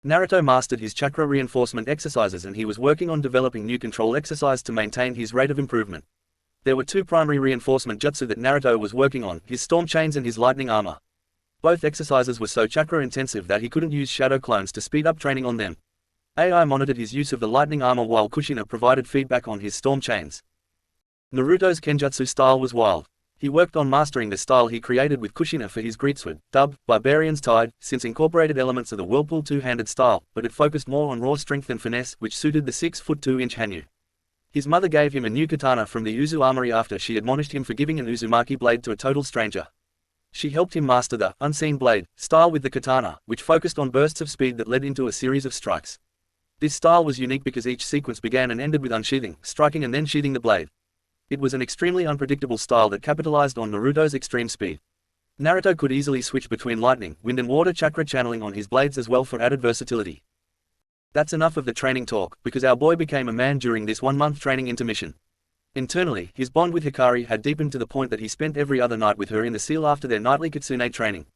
Naruto mastered his chakra reinforcement exercises, and he was working on developing new control exercise to maintain his rate of improvement. There were two primary reinforcement jutsu that Naruto was working on, his storm chains and his lightning armor. Both exercises were so chakra intensive that he couldn't use shadow clones to speed up training on them. AI monitored his use of the lightning armor while Kushina provided feedback on his storm chains. Naruto's kenjutsu style was wild. He worked on mastering the style he created with Kushina for his greatsword, dubbed Barbarian's Tide, since incorporated elements of the Whirlpool two-handed style, but it focused more on raw strength and finesse, which suited the 6-foot 2-inch Hanyu. His mother gave him a new katana from the Uzu armory after she admonished him for giving an Uzumaki blade to a total stranger. She helped him master the unseen blade style with the katana, which focused on bursts of speed that led into a series of strikes. This style was unique because each sequence began and ended with unsheathing, striking and then sheathing the blade. It was an extremely unpredictable style that capitalized on Naruto's extreme speed. Naruto could easily switch between lightning, wind and water chakra channeling on his blades as well for added versatility. That's enough of the training talk, because our boy became a man during this 1-month training intermission. Internally, his bond with Hikari had deepened to the point that he spent every other night with her in the seal after their nightly kitsune training.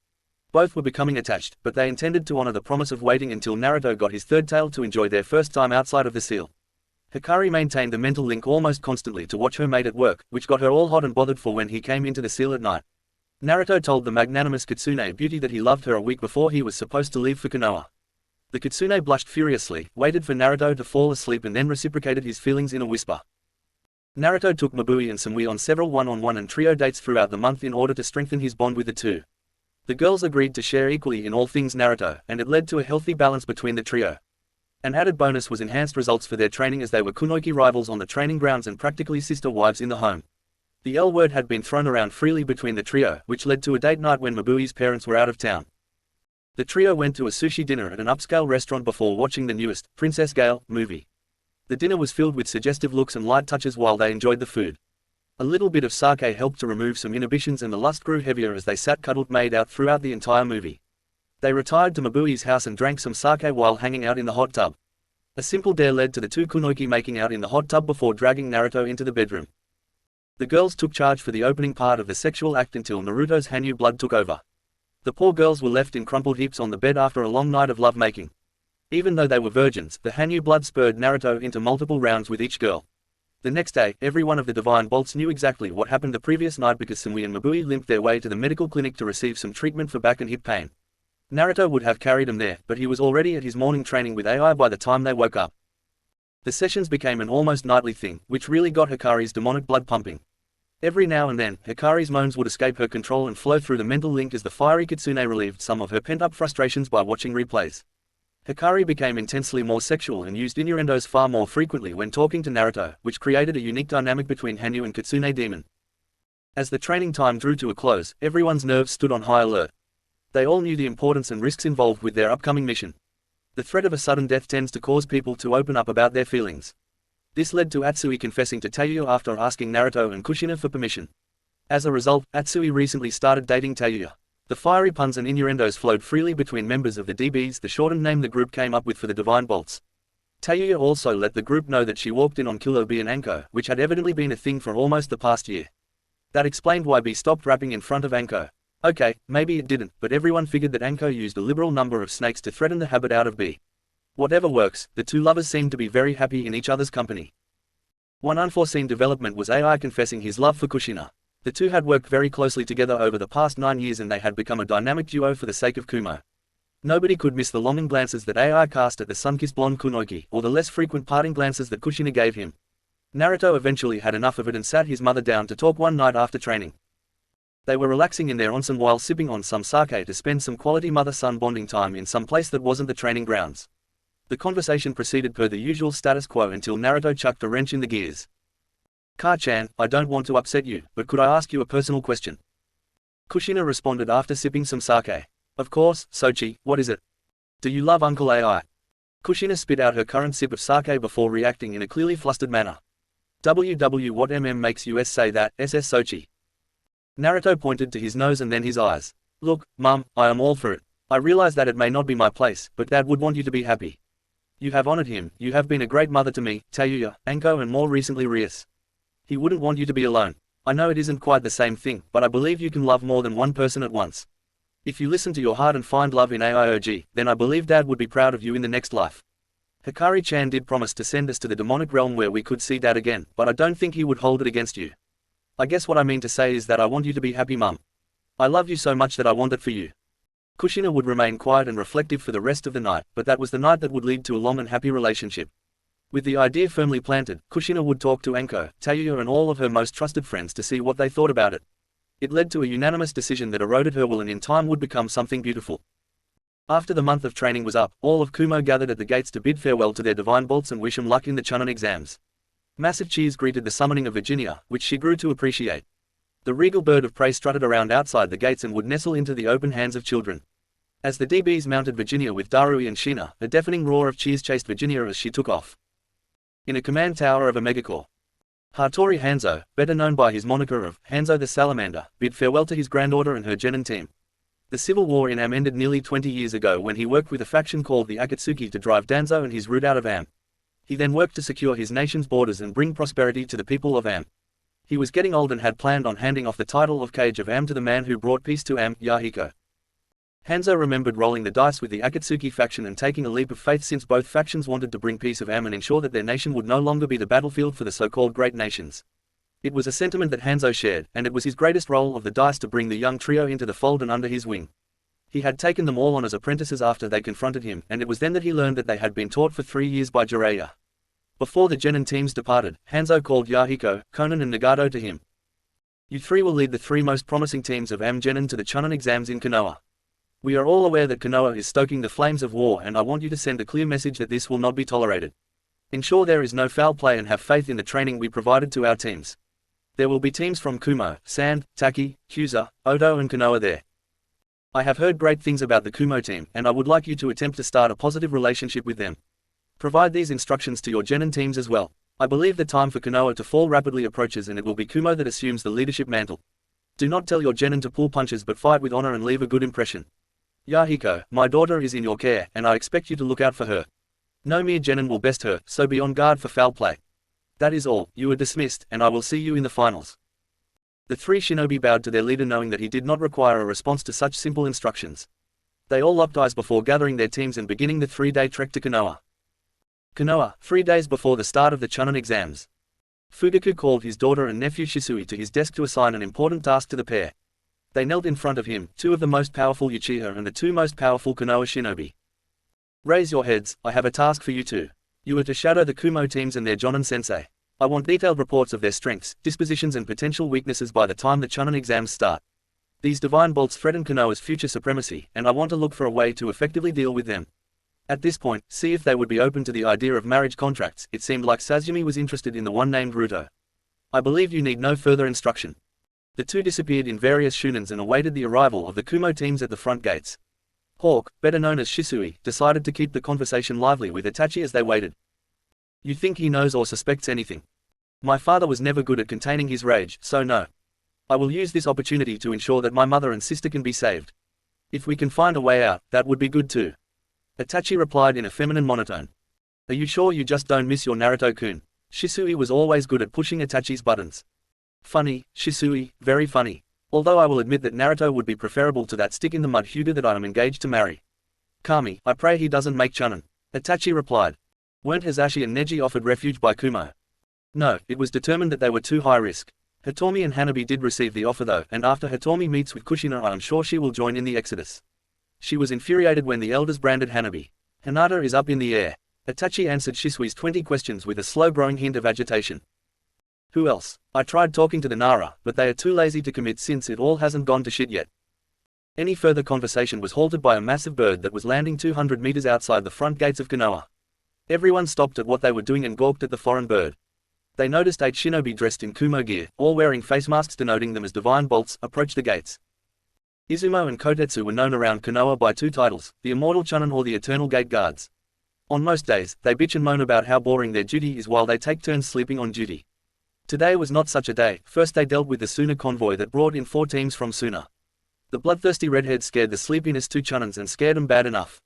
Both were becoming attached, but they intended to honor the promise of waiting until Naruto got his third tail to enjoy their first time outside of the seal. Hikari maintained a mental link almost constantly to watch her mate at work, which got her all hot and bothered for when he came into the seal at night. Naruto told the magnanimous Kitsune beauty that he loved her a week before he was supposed to leave for Konoha. The Kitsune blushed furiously, waited for Naruto to fall asleep and then reciprocated his feelings in a whisper. Naruto took Mabui and Samui on several one-on-one and trio dates throughout the month in order to strengthen his bond with the two. The girls agreed to share equally in all things Naruto, and it led to a healthy balance between the trio. An added bonus was enhanced results for their training, as they were kunoichi rivals on the training grounds and practically sister wives in the home. The L word had been thrown around freely between the trio, which led to a date night when Mabui's parents were out of town. The trio went to a sushi dinner at an upscale restaurant before watching the newest, Princess Gale, movie. The dinner was filled with suggestive looks and light touches while they enjoyed the food. A little bit of sake helped to remove some inhibitions, and the lust grew heavier as they sat cuddled made out throughout the entire movie. They retired to Mabui's house and drank some sake while hanging out in the hot tub. A simple dare led to the two kunoichi making out in the hot tub before dragging Naruto into the bedroom. The girls took charge for the opening part of the sexual act until Naruto's Hanyu blood took over. The poor girls were left in crumpled heaps on the bed after a long night of lovemaking. Even though they were virgins, the Hanyu blood spurred Naruto into multiple rounds with each girl. The next day, every one of the Divine Bolts knew exactly what happened the previous night because Samui and Mabui limped their way to the medical clinic to receive some treatment for back and hip pain. Naruto would have carried him there, but he was already at his morning training with AI by the time they woke up. The sessions became an almost nightly thing, which really got Hikari's demonic blood pumping. Every now and then, Hikari's moans would escape her control and flow through the mental link as the fiery Kitsune relieved some of her pent-up frustrations by watching replays. Hikari became intensely more sexual and used innuendos far more frequently when talking to Naruto, which created a unique dynamic between Hanyu and Kitsune Demon. As the training time drew to a close, everyone's nerves stood on high alert. They all knew the importance and risks involved with their upcoming mission. The threat of a sudden death tends to cause people to open up about their feelings. This led to Atsui confessing to Tayuya after asking Naruto and Kushina for permission. As a result, Atsui recently started dating Tayuya. The fiery puns and innuendos flowed freely between members of the DBs, the shortened name the group came up with for the Divine Bolts. Tayuya also let the group know that she walked in on Killer B and Anko, which had evidently been a thing for almost the past year. That explained why B stopped rapping in front of Anko. Okay, maybe it didn't, but everyone figured that Anko used a liberal number of snakes to threaten the habit out of B. Whatever works, the two lovers seemed to be very happy in each other's company. One unforeseen development was AI confessing his love for Kushina. The two had worked very closely together over the past 9 years and they had become a dynamic duo for the sake of Kumo. Nobody could miss the longing glances that AI cast at the sun-kissed blonde kunoichi, or the less frequent parting glances that Kushina gave him. Naruto eventually had enough of it and sat his mother down to talk one night after training. They were relaxing in their onsen while sipping on some sake to spend some quality mother-son bonding time in some place that wasn't the training grounds. The conversation proceeded per the usual status quo until Naruto chucked a wrench in the gears. "Ka-chan, I don't want to upset you, but could I ask you a personal question?" Kushina responded after sipping some sake. "Of course, Sochi, what is it? Do you love Uncle AI?" Kushina spit out her current sip of sake before reacting in a clearly flustered manner. What makes you say that, SS Sochi?" Naruto pointed to his nose and then his eyes. "Look, Mum, I am all for it. I realize that it may not be my place, but Dad would want you to be happy. You have honored him, you have been a great mother to me, Tayuya, Anko and more recently Rias. He wouldn't want you to be alone. I know it isn't quite the same thing, but I believe you can love more than one person at once. If you listen to your heart and find love in AIOG, then I believe Dad would be proud of you in the next life. Hikari-chan did promise to send us to the demonic realm where we could see Dad again, but I don't think he would hold it against you. I guess what I mean to say is that I want you to be happy, Mum. I love you so much that I want it for you. Kushina would remain quiet and reflective for the rest of the night, but that was the night that would lead to a long and happy relationship. With the idea firmly planted, Kushina would talk to Anko, Tayuya and all of her most trusted friends to see what they thought about it. It led to a unanimous decision that eroded her will and in time would become something beautiful. After the month of training was up, all of Kumo gathered at the gates to bid farewell to their divine bolts and wish him luck in the Chunin exams. Massive cheers greeted the summoning of Virginia, which she grew to appreciate. The regal bird of prey strutted around outside the gates and would nestle into the open hands of children. As the DBs mounted Virginia with Darui and Shina, a deafening roar of cheers chased Virginia as she took off. In a command tower of a megacorps, Hattori Hanzo, better known by his moniker of Hanzo the Salamander, bid farewell to his granddaughter and her genin team. The civil war in Am ended nearly 20 years ago when he worked with a faction called the Akatsuki to drive Danzo and his route out of Am. He then worked to secure his nation's borders and bring prosperity to the people of Am. He was getting old and had planned on handing off the title of Kage of Am to the man who brought peace to Am, Yahiko. Hanzo remembered rolling the dice with the Akatsuki faction and taking a leap of faith since both factions wanted to bring peace of Am and ensure that their nation would no longer be the battlefield for the so-called great nations. It was a sentiment that Hanzo shared, and it was his greatest roll of the dice to bring the young trio into the fold and under his wing. He had taken them all on as apprentices after they confronted him, and it was then that he learned that they had been taught for 3 years by Jiraiya. Before the genin teams departed, Hanzo called Yahiko, Konan and Nagato to him. You three will lead the 3 most promising teams of Am genin to the Chunin exams in Konoha. We are all aware that Konoha is stoking the flames of war, and I want you to send a clear message that this will not be tolerated. Ensure there is no foul play and have faith in the training we provided to our teams. There will be teams from Kumo, Sand, Taki, Kyuza, Odo and Konoha there. I have heard great things about the Kumo team, and I would like you to attempt to start a positive relationship with them. Provide these instructions to your genin teams as well. I believe the time for Konoha to fall rapidly approaches and it will be Kumo that assumes the leadership mantle. Do not tell your genin to pull punches but fight with honor and leave a good impression. Yahiko, my daughter is in your care, and I expect you to look out for her. No mere genin will best her, so be on guard for foul play. That is all, you are dismissed, and I will see you in the finals. The 3 shinobi bowed to their leader knowing that he did not require a response to such simple instructions. They all locked eyes before gathering their teams and beginning the 3-day trek to Konoha. Konoha, 3 days before the start of the Chunin exams. Fugaku called his daughter and nephew Shisui to his desk to assign an important task to the pair. They knelt in front of him, 2 of the most powerful Uchiha and the 2 most powerful Konoha shinobi. Raise your heads, I have a task for you two. You are to shadow the Kumo teams and their Jonin sensei. I want detailed reports of their strengths, dispositions and potential weaknesses by the time the Chunin exams start. These divine bolts threaten Konoha's future supremacy, and I want to look for a way to effectively deal with them. At this point, see if they would be open to the idea of marriage contracts. It seemed like Sazumi was interested in the one named Ruto. I believe you need no further instruction. The 2 disappeared in various shunins and awaited the arrival of the Kumo teams at the front gates. Hawk, better known as Shisui, decided to keep the conversation lively with Itachi as they waited. You think he knows or suspects anything? My father was never good at containing his rage, so no. I will use this opportunity to ensure that my mother and sister can be saved. If we can find a way out, that would be good too. Itachi replied in a feminine monotone. Are you sure you just don't miss your Naruto-kun? Shisui was always good at pushing Itachi's buttons. Funny, Shisui, very funny. Although I will admit that Naruto would be preferable to that stick-in-the-mud Hyuga that I am engaged to marry. Kami, I pray he doesn't make Chunin. Itachi replied. Weren't Hazashi and Neji offered refuge by Kumo? No, it was determined that they were too high risk. Hitomi and Hanabi did receive the offer though, and after Hitomi meets with Kushina I am sure she will join in the exodus. She was infuriated when the elders branded Hanabi. Hinata is up in the air. Itachi answered Shisui's 20 questions with a slow-growing hint of agitation. Who else? I tried talking to the Nara, but they are too lazy to commit since it all hasn't gone to shit yet. Any further conversation was halted by a massive bird that was landing 200 meters outside the front gates of Konoha. Everyone stopped at what they were doing and gawked at the foreign bird. They noticed 8 shinobi dressed in Kumo gear, all wearing face masks denoting them as divine bolts, approach the gates. Izumo and Kotetsu were known around Konoha by 2 titles, the Immortal Chunin or the Eternal Gate Guards. On most days, they bitch and moan about how boring their duty is while they take turns sleeping on duty. Today was not such a day. First they dealt with the Suna convoy that brought in 4 teams from Suna. The bloodthirsty redhead scared the sleepiness 2 Chunins and scared them bad enough.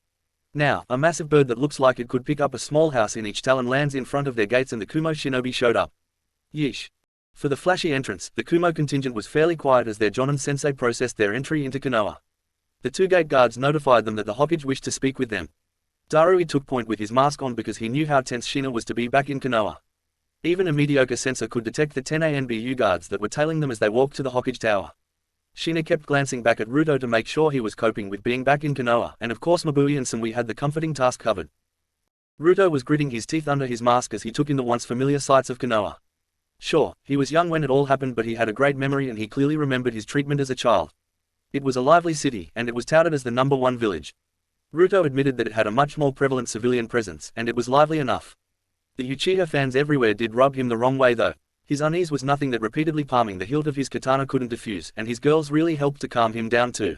Now, a massive bird that looks like it could pick up a small house in each talon lands in front of their gates and the Kumo shinobi showed up. Yeesh. For the flashy entrance, the Kumo contingent was fairly quiet as their Jonin-sensei processed their entry into Konoha. The two gate guards notified them that the Hokage wished to speak with them. Darui took point with his mask on because he knew how tense Shina was to be back in Konoha. Even a mediocre sensor could detect the 10 ANBU guards that were tailing them as they walked to the Hokage tower. Shina kept glancing back at Ruto to make sure he was coping with being back in Konoha, and of course Mabui and Samui had the comforting task covered. Ruto was gritting his teeth under his mask as he took in the once familiar sights of Konoha. Sure, he was young when it all happened, but he had a great memory and he clearly remembered his treatment as a child. It was a lively city, and it was touted as the #1 village. Ruto admitted that it had a much more prevalent civilian presence, and it was lively enough. The Uchiha fans everywhere did rub him the wrong way though. His unease was nothing that repeatedly palming the hilt of his katana couldn't diffuse, and his girls really helped to calm him down too.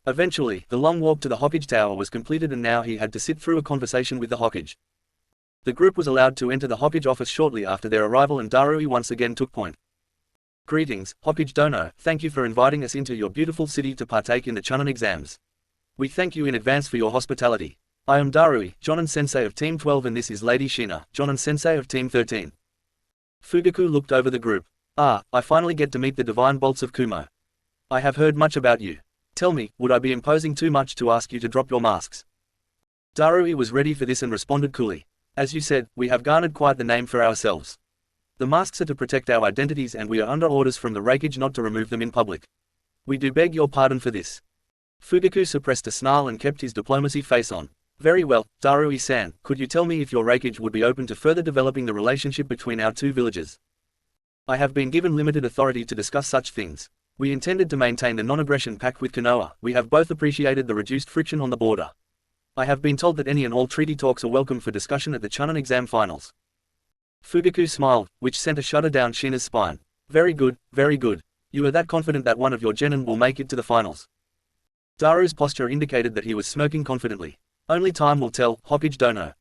Eventually, the long walk to the Hokage tower was completed and now he had to sit through a conversation with the Hokage. The group was allowed to enter the Hokage office shortly after their arrival and Darui once again took point. Greetings, Hokage Dono, thank you for inviting us into your beautiful city to partake in the Chunin exams. We thank you in advance for your hospitality. I am Darui, Jonin-sensei of Team 12 and this is Lady Shina, Jonin-sensei of Team 13. Fugaku looked over the group. Ah, I finally get to meet the divine bolts of Kumo. I have heard much about you. Tell me, would I be imposing too much to ask you to drop your masks? Darui was ready for this and responded coolly. As you said, we have garnered quite the name for ourselves. The masks are to protect our identities and we are under orders from the Refuge not to remove them in public. We do beg your pardon for this. Fugaku suppressed a snarl and kept his diplomacy face on. Very well, Darui-san, could you tell me if your Refuge would be open to further developing the relationship between our two villages? I have been given limited authority to discuss such things. We intended to maintain the non-aggression pact with Konoha. We have both appreciated the reduced friction on the border. I have been told that any and all treaty talks are welcome for discussion at the Chunin exam finals. Fugaku smiled, which sent a shudder down Shina's spine. Very good, very good. You are that confident that one of your genin will make it to the finals. Daru's posture indicated that he was smirking confidently. Only time will tell, Hokage Dono.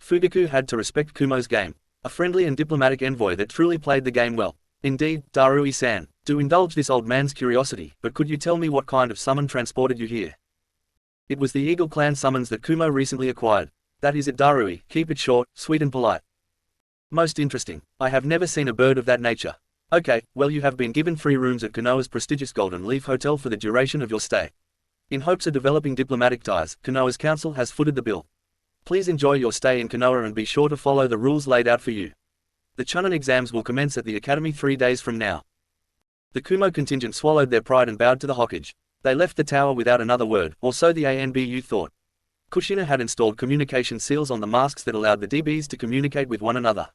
Fugaku had to respect Kumo's game. A friendly and diplomatic envoy that truly played the game well. Indeed, Darui-san, do indulge this old man's curiosity, but could you tell me what kind of summon transported you here? It was the Eagle Clan summons that Kumo recently acquired. That is it, Darui, keep it short, sweet and polite. Most interesting. I have never seen a bird of that nature. Okay, well you have been given free rooms at Konoha's prestigious Golden Leaf Hotel for the duration of your stay. In hopes of developing diplomatic ties, Konoha's council has footed the bill. Please enjoy your stay in Konoha and be sure to follow the rules laid out for you. The Chunin exams will commence at the academy 3 days from now. The Kumo contingent swallowed their pride and bowed to the Hokage. They left the tower without another word, or so the ANBU thought. Kushina had installed communication seals on the masks that allowed the DBs to communicate with one another.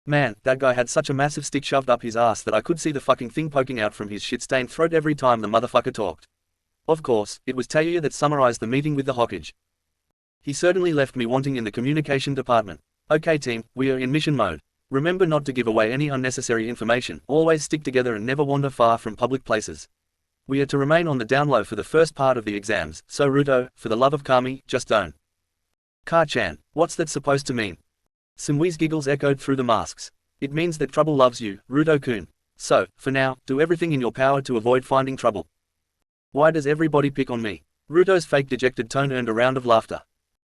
Man, that guy had such a massive stick shoved up his ass that I could see the fucking thing poking out from his shit-stained throat every time the motherfucker talked. Of course, it was Tayuya that summarized the meeting with the Hokage. He certainly left me wanting in the communication department. Okay team, we are in mission mode. Remember not to give away any unnecessary information, always stick together and never wander far from public places. We are to remain on the down low for the first part of the exams, so Ruto, for the love of Kami, just don't. Ka-chan, what's that supposed to mean? Samui's giggles echoed through the masks. It means that trouble loves you, Ruto-kun. So, for now, do everything in your power to avoid finding trouble. Why does everybody pick on me? Ruto's fake dejected tone earned a round of laughter.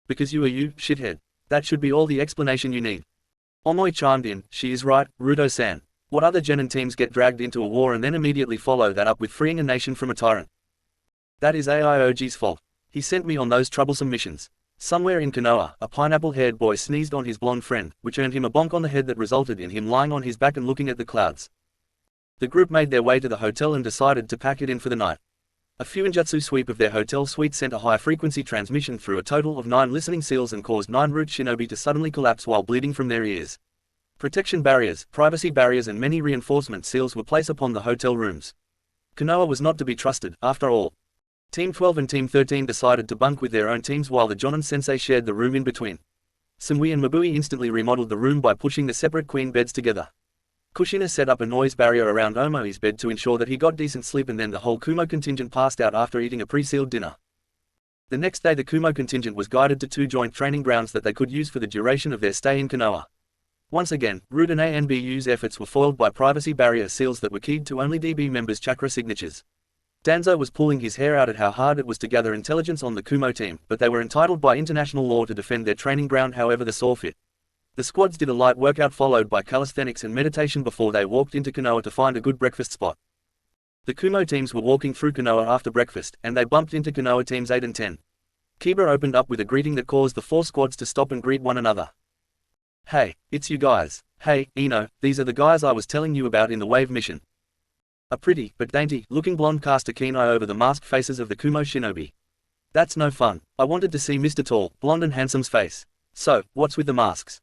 Because you are you, shithead. That should be all the explanation you need. Omoi chimed in, she is right, Ruto-san. What other genin teams get dragged into a war and then immediately follow that up with freeing a nation from a tyrant? That is Aioji's fault. He sent me on those troublesome missions. Somewhere in Konoha, a pineapple-haired boy sneezed on his blonde friend, which earned him a bonk on the head that resulted in him lying on his back and looking at the clouds. The group made their way to the hotel and decided to pack it in for the night. A Fuinjutsu sweep of their hotel suite sent a high-frequency transmission through a total of 9 listening seals and caused 9 root shinobi to suddenly collapse while bleeding from their ears. Protection barriers, privacy barriers and many reinforcement seals were placed upon the hotel rooms. Konoha was not to be trusted, after all. Team 12 and Team 13 decided to bunk with their own teams while the Jonin-sensei shared the room in between. Samui and Mabui instantly remodeled the room by pushing the separate queen beds together. Kushina set up a noise barrier around Omoi's bed to ensure that he got decent sleep and then the whole Kumo contingent passed out after eating a pre-sealed dinner. The next day the Kumo contingent was guided to 2 joint training grounds that they could use for the duration of their stay in Konoha. Once again, Rudane and BU's efforts were foiled by privacy barrier seals that were keyed to only DB members' chakra signatures. Danzo was pulling his hair out at how hard it was to gather intelligence on the Kumo team, but they were entitled by international law to defend their training ground however the saw fit. The squads did a light workout followed by calisthenics and meditation before they walked into Konoha to find a good breakfast spot. The Kumo teams were walking through Konoha after breakfast, and they bumped into Konoha teams 8 and 10. Kiba opened up with a greeting that caused the 4 squads to stop and greet one another. "Hey, it's you guys. Hey, Ino, these are the guys I was telling you about in the wave mission." A pretty, but dainty-looking blonde cast a keen eye over the masked faces of the Kumo shinobi. "That's no fun. I wanted to see Mr. Tall, blonde and handsome's face. So, what's with the masks?"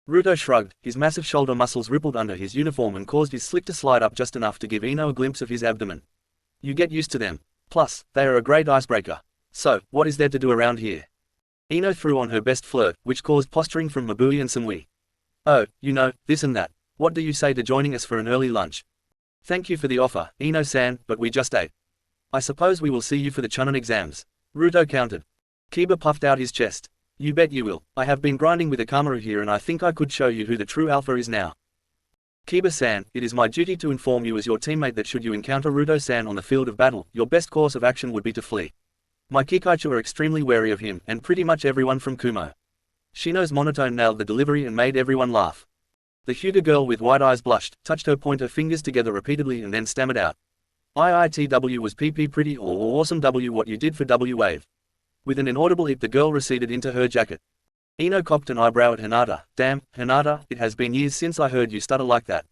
Ruto shrugged, his massive shoulder muscles rippled under his uniform and caused his slick to slide up just enough to give Ino a glimpse of his abdomen. "You get used to them. Plus, they are a great icebreaker. So, what is there to do around here?" Ino threw on her best flirt, which caused posturing from Mabui and Samui. "Oh, you know, this and that. What do you say to joining us for an early lunch?" "Thank you for the offer, Ino-san, but we just ate." "I suppose we will see you for the Chunin exams," Ruto countered. Kiba puffed out his chest. "You bet you will. I have been grinding with Akamaru here and I think I could show you who the true alpha is now." "Kiba-san, it is my duty to inform you as your teammate that should you encounter Ruto-san on the field of battle, your best course of action would be to flee. My Kikaichu are extremely wary of him, and pretty much everyone from Kumo." Shino's monotone nailed the delivery and made everyone laugh. The Hyuga girl with wide eyes blushed, touched her pointer fingers together repeatedly and then stammered out. "IITW was PP pretty or awesome W what you did for W wave." With an inaudible eep the girl receded into her jacket. Ino cocked an eyebrow at Hinata. "Damn, Hinata, it has been years since I heard you stutter like that.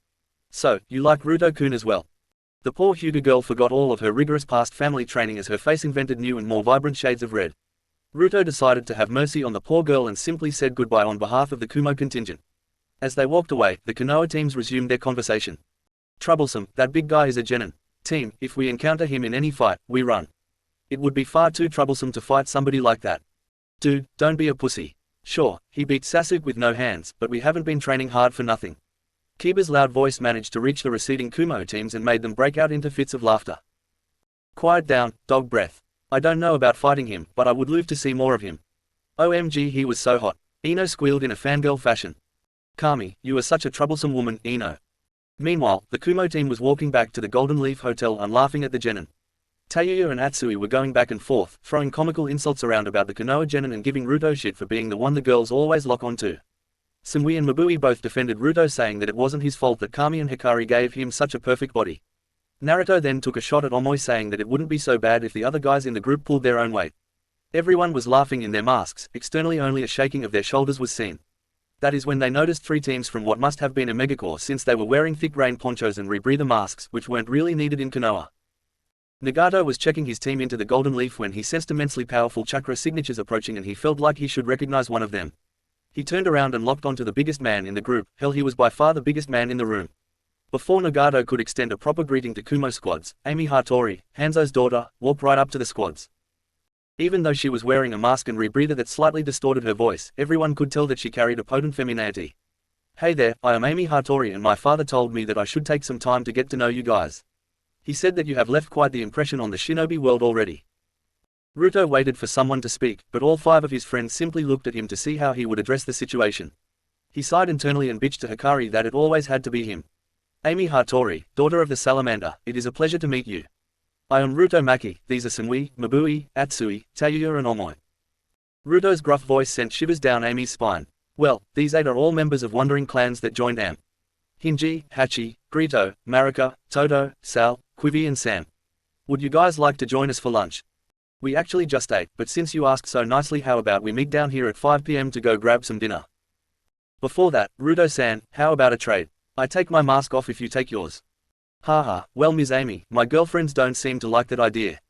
So, you like Ruto-kun as well?" The poor Hyuga girl forgot all of her rigorous past family training as her face invented new and more vibrant shades of red. Ruto decided to have mercy on the poor girl and simply said goodbye on behalf of the Kumo contingent. As they walked away, the Konoha teams resumed their conversation. "Troublesome, that big guy is a genin. Team, if we encounter him in any fight, we run. It would be far too troublesome to fight somebody like that. Dude, don't be a pussy. Sure, he beat Sasuke with no hands, but we haven't been training hard for nothing." Kiba's loud voice managed to reach the receding Kumo teams and made them break out into fits of laughter. "Quiet down, dog breath. I don't know about fighting him, but I would love to see more of him. OMG, he was so hot." Ino squealed in a fangirl fashion. "Kami, you are such a troublesome woman, Ino." Meanwhile, the Kumo team was walking back to the Golden Leaf Hotel and laughing at the genin. Tayuya and Atsui were going back and forth, throwing comical insults around about the Konoha genin and giving Ruto shit for being the one the girls always lock onto. Samui and Mabui both defended Ruto, saying that it wasn't his fault that Kami and Hikari gave him such a perfect body. Naruto then took a shot at Omoi, saying that it wouldn't be so bad if the other guys in the group pulled their own weight. Everyone was laughing in their masks, externally only a shaking of their shoulders was seen. That is when they noticed 3 teams from what must have been a megacorps, since they were wearing thick rain ponchos and rebreather masks, which weren't really needed in Konoha. Nagato was checking his team into the Golden Leaf when he sensed immensely powerful chakra signatures approaching and he felt like he should recognize one of them. He turned around and locked onto the biggest man in the group. Hell, he was by far the biggest man in the room. Before Nagato could extend a proper greeting to Kumo squads, Amy Hattori, Hanzo's daughter, walked right up to the squads. Even though she was wearing a mask and rebreather that slightly distorted her voice, everyone could tell that she carried a potent femininity. "Hey there, I am Amy Hattori and my father told me that I should take some time to get to know you guys. He said that you have left quite the impression on the shinobi world already." Ruto waited for someone to speak, but all 5 of his friends simply looked at him to see how he would address the situation. He sighed internally and bitched to Hikari that it always had to be him. "Amy Hattori, daughter of the Salamander, it is a pleasure to meet you. I am Ruto Maki, these are Samui, Mabui, Atsui, Tayuya and Omoi." Ruto's gruff voice sent shivers down Amy's spine. "Well, these 8 are all members of wandering clans that joined AM. Hinji, Hachi, Grito, Marika, Toto, Sal, Quivi and Sam. Would you guys like to join us for lunch? We actually just ate, but since you asked so nicely, how about we meet down here at 5 PM to go grab some dinner? Before that, Ruto-san, how about a trade? I take my mask off if you take yours." "Haha, well Ms. Amy, my girlfriends don't seem to like that idea.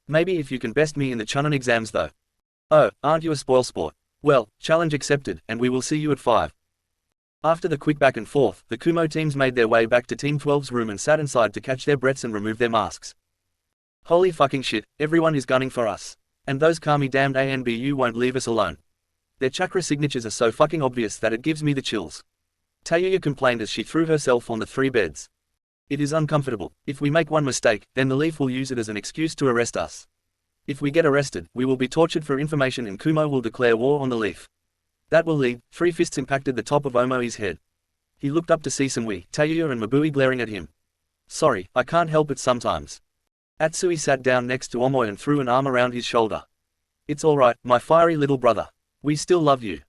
Maybe if you can best me in the Chunin exams though." "Oh, aren't you a spoilsport? Well, challenge accepted, and we will see you at 5. After the quick back and forth, the Kumo teams made their way back to Team 12's room and sat inside to catch their breaths and remove their masks. Holy fucking shit, everyone is gunning for us. And those Kami damned ANBU won't leave us alone. Their chakra signatures are so fucking obvious that it gives me the chills." Tayuya complained as she threw herself on the 3 beds. "It is uncomfortable. If we make one mistake, then the Leaf will use it as an excuse to arrest us. If we get arrested, we will be tortured for information and Kumo will declare war on the Leaf. That will lead." 3 fists impacted the top of Omoi's head. He looked up to see Samui, Tayuya and Mabui glaring at him. "Sorry, I can't help it sometimes." Atsui sat down next to Omoi and threw an arm around his shoulder. "It's alright, my fiery little brother. We still love you."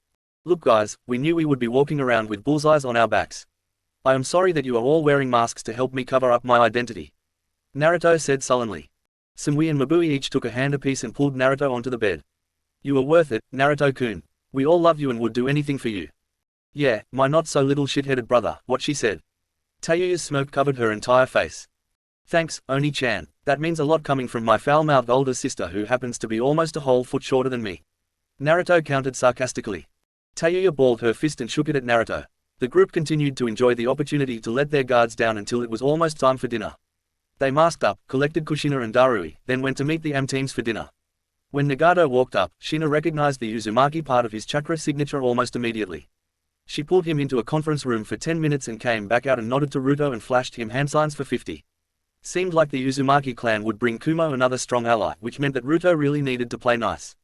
Look guys, we knew we would be walking around with bullseyes on our backs. I am sorry that you are all wearing masks to help me cover up my identity. Naruto said sullenly. Samui and Mabui each took a hand apiece and pulled Naruto onto the bed. You are worth it, Naruto-kun. We all love you and would do anything for you. Yeah, my not-so-little shit-headed brother, what she said. Tayuya's smoke covered her entire face. Thanks, Oni-chan, that means a lot coming from my foul-mouthed older sister who happens to be almost a whole foot shorter than me. Naruto countered sarcastically. Tayuya balled her fist and shook it at Naruto. The group continued to enjoy the opportunity to let their guards down until it was almost time for dinner. They masked up, collected Kushina and Darui, then went to meet the AM teams for dinner. When Nagato walked up, Shina recognized the Uzumaki part of his chakra signature almost immediately. She pulled him into a conference room for 10 minutes and came back out and nodded to Ruto and flashed him hand signs for 50. Seemed like the Uzumaki clan would bring Kumo another strong ally, which meant that Ruto really needed to play nice.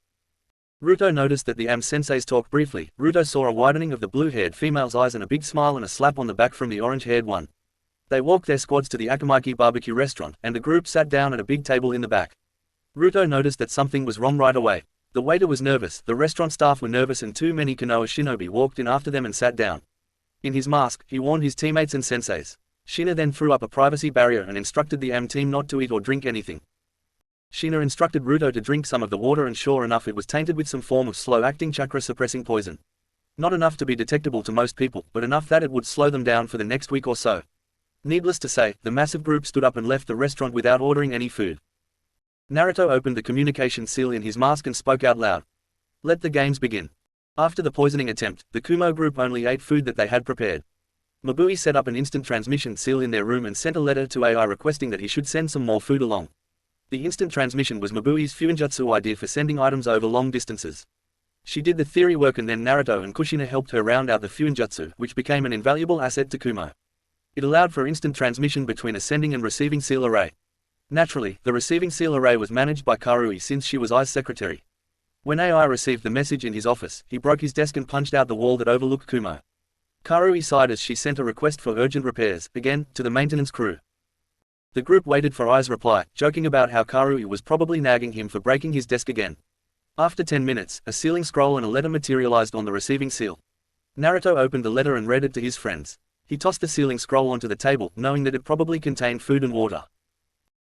Ruto noticed that the AM senseis talked briefly. Ruto saw a widening of the blue-haired female's eyes and a big smile and a slap on the back from the orange-haired one. They walked their squads to the Akamaki barbecue restaurant, and the group sat down at a big table in the back. Ruto noticed that something was wrong right away. The waiter was nervous, the restaurant staff were nervous, and too many Konoha shinobi walked in after them and sat down. In his mask, he warned his teammates and senseis. Shina then threw up a privacy barrier and instructed the AM team not to eat or drink anything. Shina instructed Ruto to drink some of the water, and sure enough it was tainted with some form of slow-acting chakra-suppressing poison. Not enough to be detectable to most people, but enough that it would slow them down for the next week or so. Needless to say, the massive group stood up and left the restaurant without ordering any food. Naruto opened the communication seal in his mask and spoke out loud. Let the games begin. After the poisoning attempt, the Kumo group only ate food that they had prepared. Mabui set up an instant transmission seal in their room and sent a letter to AI requesting that he should send some more food along. The instant transmission was Mabui's Fuinjutsu idea for sending items over long distances. She did the theory work, and then Naruto and Kushina helped her round out the Fuinjutsu, which became an invaluable asset to Kumo. It allowed for instant transmission between a sending and receiving seal array. Naturally, the receiving seal array was managed by Karui since she was Ai's secretary. When AI received the message in his office, he broke his desk and punched out the wall that overlooked Kumo. Karui sighed as she sent a request for urgent repairs, again, to the maintenance crew. The group waited for Ai's reply, joking about how Karui was probably nagging him for breaking his desk again. After 10 minutes, a sealing scroll and a letter materialized on the receiving seal. Naruto opened the letter and read it to his friends. He tossed the sealing scroll onto the table, knowing that it probably contained food and water.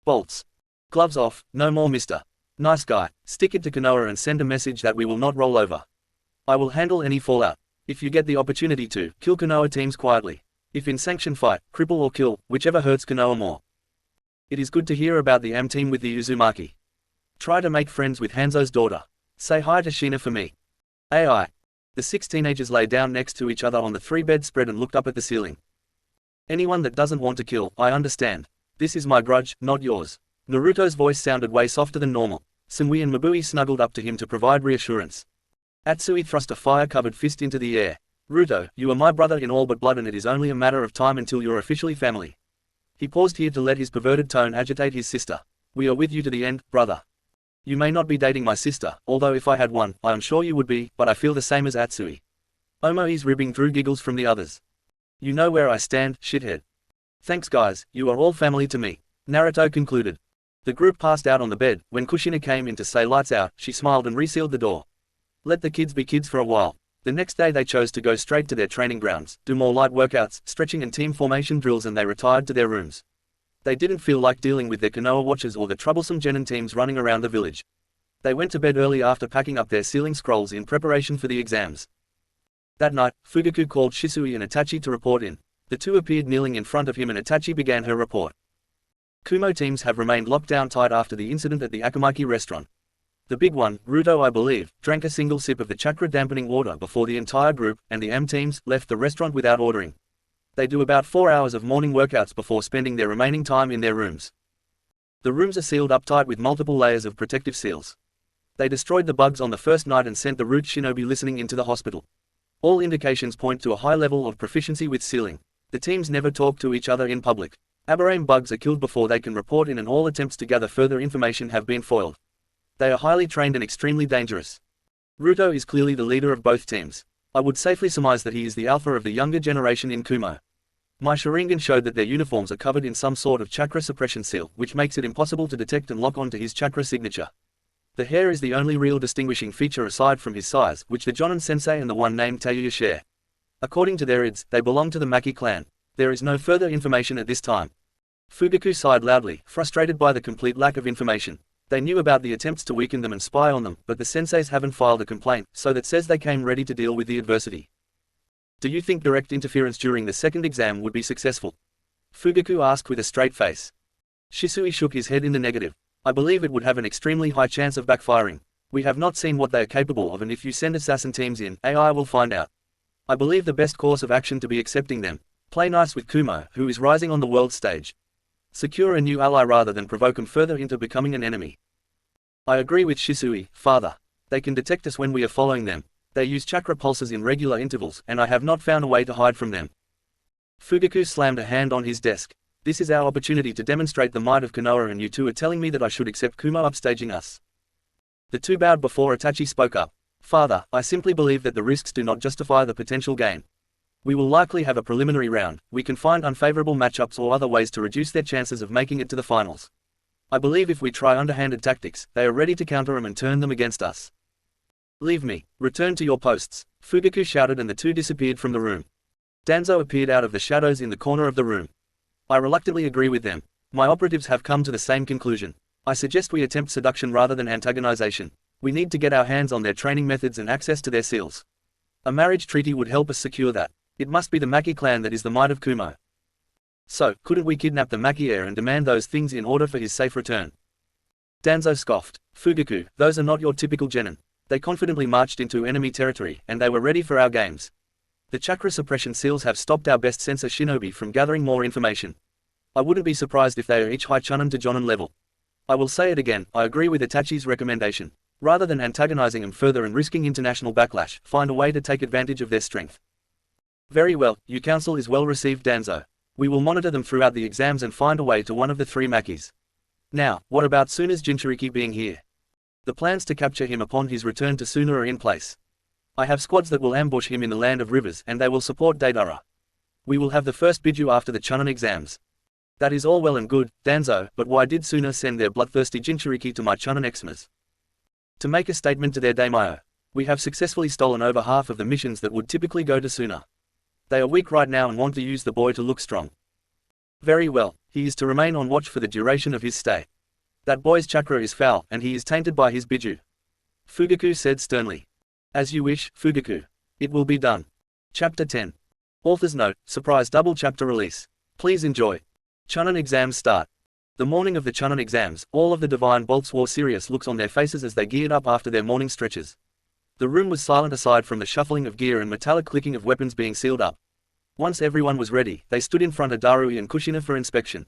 Bolts. Gloves off, no more mister. Nice guy, stick it to Konoha and send a message that we will not roll over. I will handle any fallout. If you get the opportunity to, kill Konoha teams quietly. If in sanctioned fight, cripple or kill, whichever hurts Konoha more. It is good to hear about the AM team with the Uzumaki. Try to make friends with Hanzo's daughter. Say hi to Shina for me. AI. The 6 teenagers lay down next to each other on the 3-bed spread and looked up at the ceiling. Anyone that doesn't want to kill, I understand. This is my grudge, not yours. Naruto's voice sounded way softer than normal. Samui and Mabui snuggled up to him to provide reassurance. Atsui thrust a fire-covered fist into the air. Ruto, you are my brother in all but blood, and it is only a matter of time until you're officially family. He paused here to let his perverted tone agitate his sister. We are with you to the end, brother. You may not be dating my sister, although if I had one, I am sure you would be, but I feel the same as Atsui. Omoi's ribbing drew giggles from the others. You know where I stand, shithead. Thanks guys, you are all family to me. Naruto concluded. The group passed out on the bed. When Kushina came in to say lights out, she smiled and resealed the door. Let the kids be kids for a while. The next day they chose to go straight to their training grounds, do more light workouts, stretching and team formation drills, and they retired to their rooms. They didn't feel like dealing with their Konoha watchers or the troublesome genin teams running around the village. They went to bed early after packing up their sealing scrolls in preparation for the exams. That night, Fugaku called Shisui and Itachi to report in. The two appeared kneeling in front of him and Itachi began her report. Kumo teams have remained locked down tight after the incident at the Akamaki restaurant. The big one, Ruto I believe, drank a single sip of the chakra-dampening water before the entire group, and the AM teams, left the restaurant without ordering. They do about 4 hours of morning workouts before spending their remaining time in their rooms. The rooms are sealed up tight with multiple layers of protective seals. They destroyed the bugs on the first night and sent the root shinobi listening into the hospital. All indications point to a high level of proficiency with sealing. The teams never talk to each other in public. Aberrane bugs are killed before they can report in, and all attempts to gather further information have been foiled. They are highly trained and extremely dangerous. Ruto is clearly the leader of both teams. I would safely surmise that he is the alpha of the younger generation in Kumo. My Sharingan showed that their uniforms are covered in some sort of chakra suppression seal, which makes it impossible to detect and lock onto his chakra signature. The hair is the only real distinguishing feature aside from his size, which the Jonin sensei and the one named Tayuya share. According to their ids, they belong to the Maki clan. There is no further information at this time. Fugaku sighed loudly, frustrated by the complete lack of information. They knew about the attempts to weaken them and spy on them, but the senseis haven't filed a complaint, so that says they came ready to deal with the adversity. Do you think direct interference during the second exam would be successful? Fugaku asked with a straight face. Shisui shook his head in the negative. I believe it would have an extremely high chance of backfiring. We have not seen what they are capable of, and if you send assassin teams in, AI will find out. I believe the best course of action to be accepting them. Play nice with Kumo, who is rising on the world stage. Secure a new ally rather than provoke him further into becoming an enemy. I agree with Shisui, father. They can detect us when we are following them. They use chakra pulses in regular intervals, and I have not found a way to hide from them. Fugaku slammed a hand on his desk. This is our opportunity to demonstrate the might of Konoha, and you two are telling me that I should accept Kumo upstaging us. The two bowed before Itachi spoke up. Father, I simply believe that the risks do not justify the potential gain. We will likely have a preliminary round. We can find unfavorable matchups or other ways to reduce their chances of making it to the finals. I believe if we try underhanded tactics, they are ready to counter them and turn them against us. Leave me. Return to your posts. Fugaku shouted, and the two disappeared from the room. Danzo appeared out of the shadows in the corner of the room. I reluctantly agree with them. My operatives have come to the same conclusion. I suggest we attempt seduction rather than antagonization. We need to get our hands on their training methods and access to their seals. A marriage treaty would help us secure that. It must be the Maki clan that is the might of Kumo. So, couldn't we kidnap the Maki heir and demand those things in order for his safe return? Danzo scoffed. Fugaku, those are not your typical genin. They confidently marched into enemy territory, and they were ready for our games. The chakra suppression seals have stopped our best sensor shinobi from gathering more information. I wouldn't be surprised if they are each high chunin to jonin level. I will say it again, I agree with Itachi's recommendation. Rather than antagonizing them further and risking international backlash, find a way to take advantage of their strength. Very well, your counsel is well received, Danzo. We will monitor them throughout the exams and find a way to one of the three Makis. Now, what about Tsuna's Jinchuriki being here? The plans to capture him upon his return to Tsuna are in place. I have squads that will ambush him in the land of rivers, and they will support Deidara. We will have the first Biju after the Chunin exams. That is all well and good, Danzo, but why did Tsuna send their bloodthirsty Jinchuriki to my Chunin Xmas? To make a statement to their daimyo. We have successfully stolen over half of the missions that would typically go to Tsuna. They are weak right now and want to use the boy to look strong. Very well, he is to remain on watch for the duration of his stay. That boy's chakra is foul, and he is tainted by his Biju. Fugaku said sternly. As you wish, Fugaku. It will be done. Chapter 10. Author's note, surprise double chapter release. Please enjoy. Chunin exams start. The morning of the Chunin exams, all of the divine bolts wore serious looks on their faces as they geared up after their morning stretches. The room was silent aside from the shuffling of gear and metallic clicking of weapons being sealed up. Once everyone was ready, they stood in front of Darui and Kushina for inspection.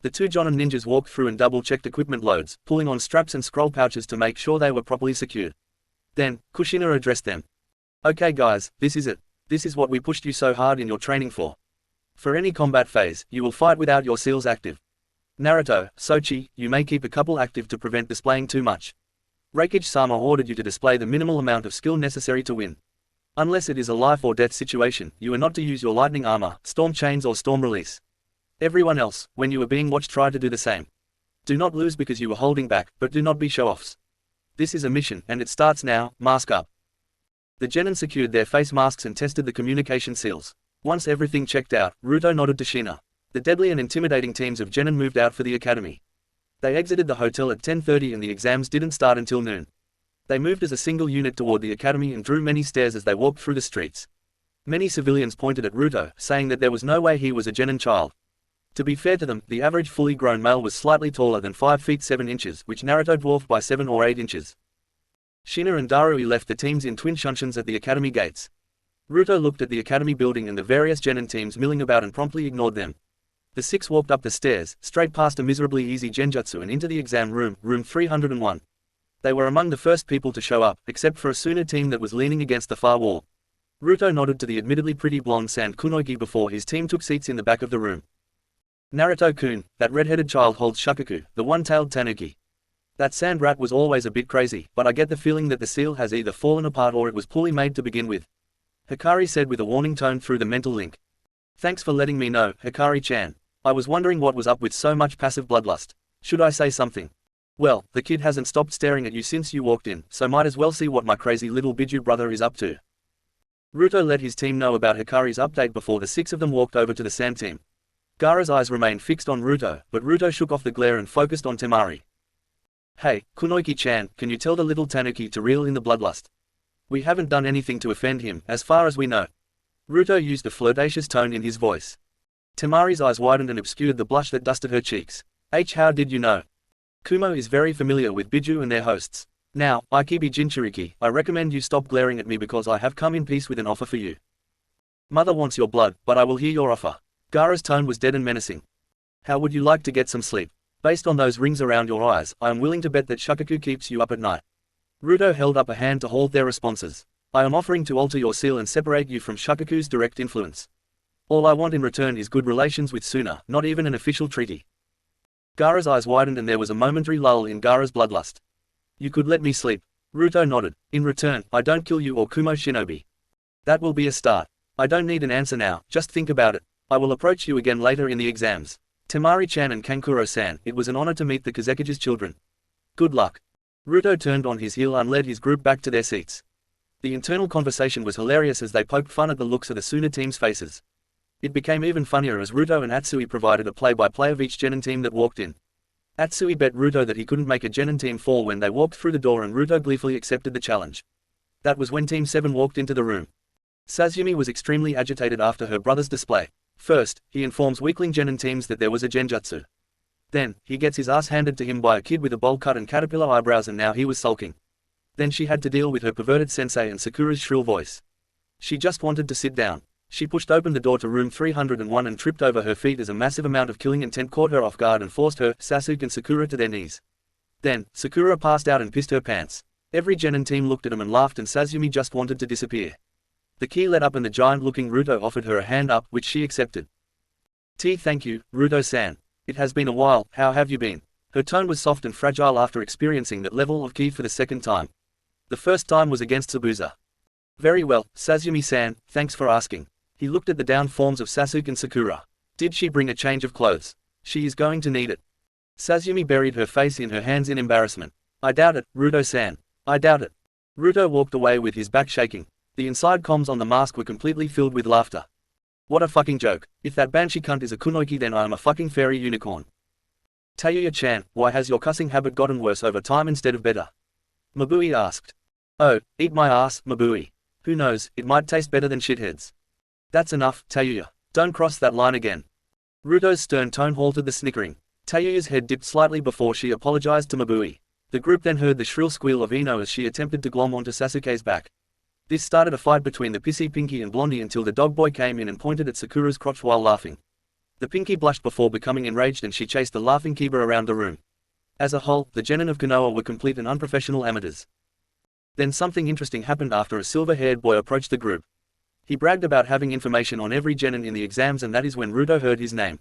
The two Jonin ninjas walked through and double-checked equipment loads, pulling on straps and scroll pouches to make sure they were properly secured. Then, Kushina addressed them. Okay guys, this is it. This is what we pushed you so hard in your training for. For any combat phase, you will fight without your seals active. Naruto, Sochi, you may keep a couple active to prevent displaying too much. Reikage-sama ordered you to display the minimal amount of skill necessary to win. Unless it is a life or death situation, you are not to use your lightning armor, storm chains or storm release. Everyone else, when you are being watched, try to do the same. Do not lose because you were holding back, but do not be show-offs. This is a mission, and it starts now. Mask up. The genin secured their face masks and tested the communication seals. Once everything checked out, Ruto nodded to Shina. The deadly and intimidating teams of genin moved out for the academy. They exited the hotel at 10:30 and the exams didn't start until noon. They moved as a single unit toward the academy and drew many stares as they walked through the streets. Many civilians pointed at Ruto, saying that there was no way he was a genin child. To be fair to them, the average fully grown male was slightly taller than 5 feet 7 inches, which Naruto dwarfed by 7 or 8 inches. Shina and Darui left the teams in twin shunshuns at the academy gates. Ruto looked at the academy building and the various genin teams milling about and promptly ignored them. The six walked up the stairs, straight past a miserably easy genjutsu and into the exam room, room 301. They were among the first people to show up, except for a Tsuna team that was leaning against the far wall. Ruto nodded to the admittedly pretty blonde Sand Kunoichi before his team took seats in the back of the room. Naruto-kun, that red-headed child holds Shakuku, the one-tailed tanuki. That sand rat was always a bit crazy, but I get the feeling that the seal has either fallen apart or it was poorly made to begin with. Hikari said with a warning tone through the mental link. Thanks for letting me know, Hikari-chan. I was wondering what was up with so much passive bloodlust. Should I say something? Well, the kid hasn't stopped staring at you since you walked in, so might as well see what my crazy little biju brother is up to. Ruto let his team know about Hikari's update before the 6 of them walked over to the sand team. Gaara's eyes remained fixed on Ruto, but Ruto shook off the glare and focused on Temari. Hey, Kunoiki-chan, can you tell the little tanuki to reel in the bloodlust? We haven't done anything to offend him, as far as we know. Ruto used a flirtatious tone in his voice. Temari's eyes widened and obscured the blush that dusted her cheeks. How did you know? Kumo is very familiar with biju and their hosts. Now, Aikibi Jinchuriki, I recommend you stop glaring at me because I have come in peace with an offer for you. Mother wants your blood, but I will hear your offer. Gaara's tone was dead and menacing. How would you like to get some sleep? Based on those rings around your eyes, I am willing to bet that Shukaku keeps you up at night. Ruto held up a hand to hold their responses. I am offering to alter your seal and separate you from Shukaku's direct influence. All I want in return is good relations with Suna, not even an official treaty. Gaara's eyes widened and there was a momentary lull in Gaara's bloodlust. You could let me sleep. Ruto nodded. In return, I don't kill you or Kumo Shinobi. That will be a start. I don't need an answer now, just think about it. I will approach you again later in the exams. Temari-chan and Kankuro-san, it was an honor to meet the Kazakuji's children. Good luck. Ruto turned on his heel and led his group back to their seats. The internal conversation was hilarious as they poked fun at the looks of the Suna team's faces. It became even funnier as Ruto and Atsui provided a play-by-play of each genin team that walked in. Atsui bet Ruto that he couldn't make a genin team fall when they walked through the door and Ruto gleefully accepted the challenge. That was when Team 7 walked into the room. Sasumi was extremely agitated after her brother's display. First, he informs weakling genin teams that there was a genjutsu. Then, he gets his ass handed to him by a kid with a bowl cut and caterpillar eyebrows and now he was sulking. Then she had to deal with her perverted sensei and Sakura's shrill voice. She just wanted to sit down. She pushed open the door to room 301 and tripped over her feet as a massive amount of killing intent caught her off guard and forced her, Sasuke and Sakura to their knees. Then, Sakura passed out and pissed her pants. Every genin team looked at him and laughed and Sasumi just wanted to disappear. The key let up and the giant-looking Ruto offered her a hand up, which she accepted. Thank you, Ruto-san. It has been a while, how have you been? Her tone was soft and fragile after experiencing that level of ki for the second time. The first time was against Tsubusa. Very well, Sasumi-san, thanks for asking. He looked at the down forms of Sasuke and Sakura. Did she bring a change of clothes? She is going to need it. Sasumi buried her face in her hands in embarrassment. I doubt it, Ruto-san. I doubt it. Ruto walked away with his back shaking. The inside comms on the mask were completely filled with laughter. What a fucking joke. If that banshee cunt is a kunoiki then I am a fucking fairy unicorn. Tayuya-chan, why has your cussing habit gotten worse over time instead of better? Mabui asked. Oh, eat my ass, Mabui. Who knows, it might taste better than shitheads. That's enough, Tayuya. Don't cross that line again. Ruto's stern tone halted the snickering. Tayuya's head dipped slightly before she apologized to Mabui. The group then heard the shrill squeal of Ino as she attempted to glom onto Sasuke's back. This started a fight between the pissy Pinky and Blondie until the dog boy came in and pointed at Sakura's crotch while laughing. The Pinky blushed before becoming enraged and she chased the laughing Kiba around the room. As a whole, the genin of Konoha were complete and unprofessional amateurs. Then something interesting happened after a silver-haired boy approached the group. He bragged about having information on every genin in the exams and that is when Ruto heard his name.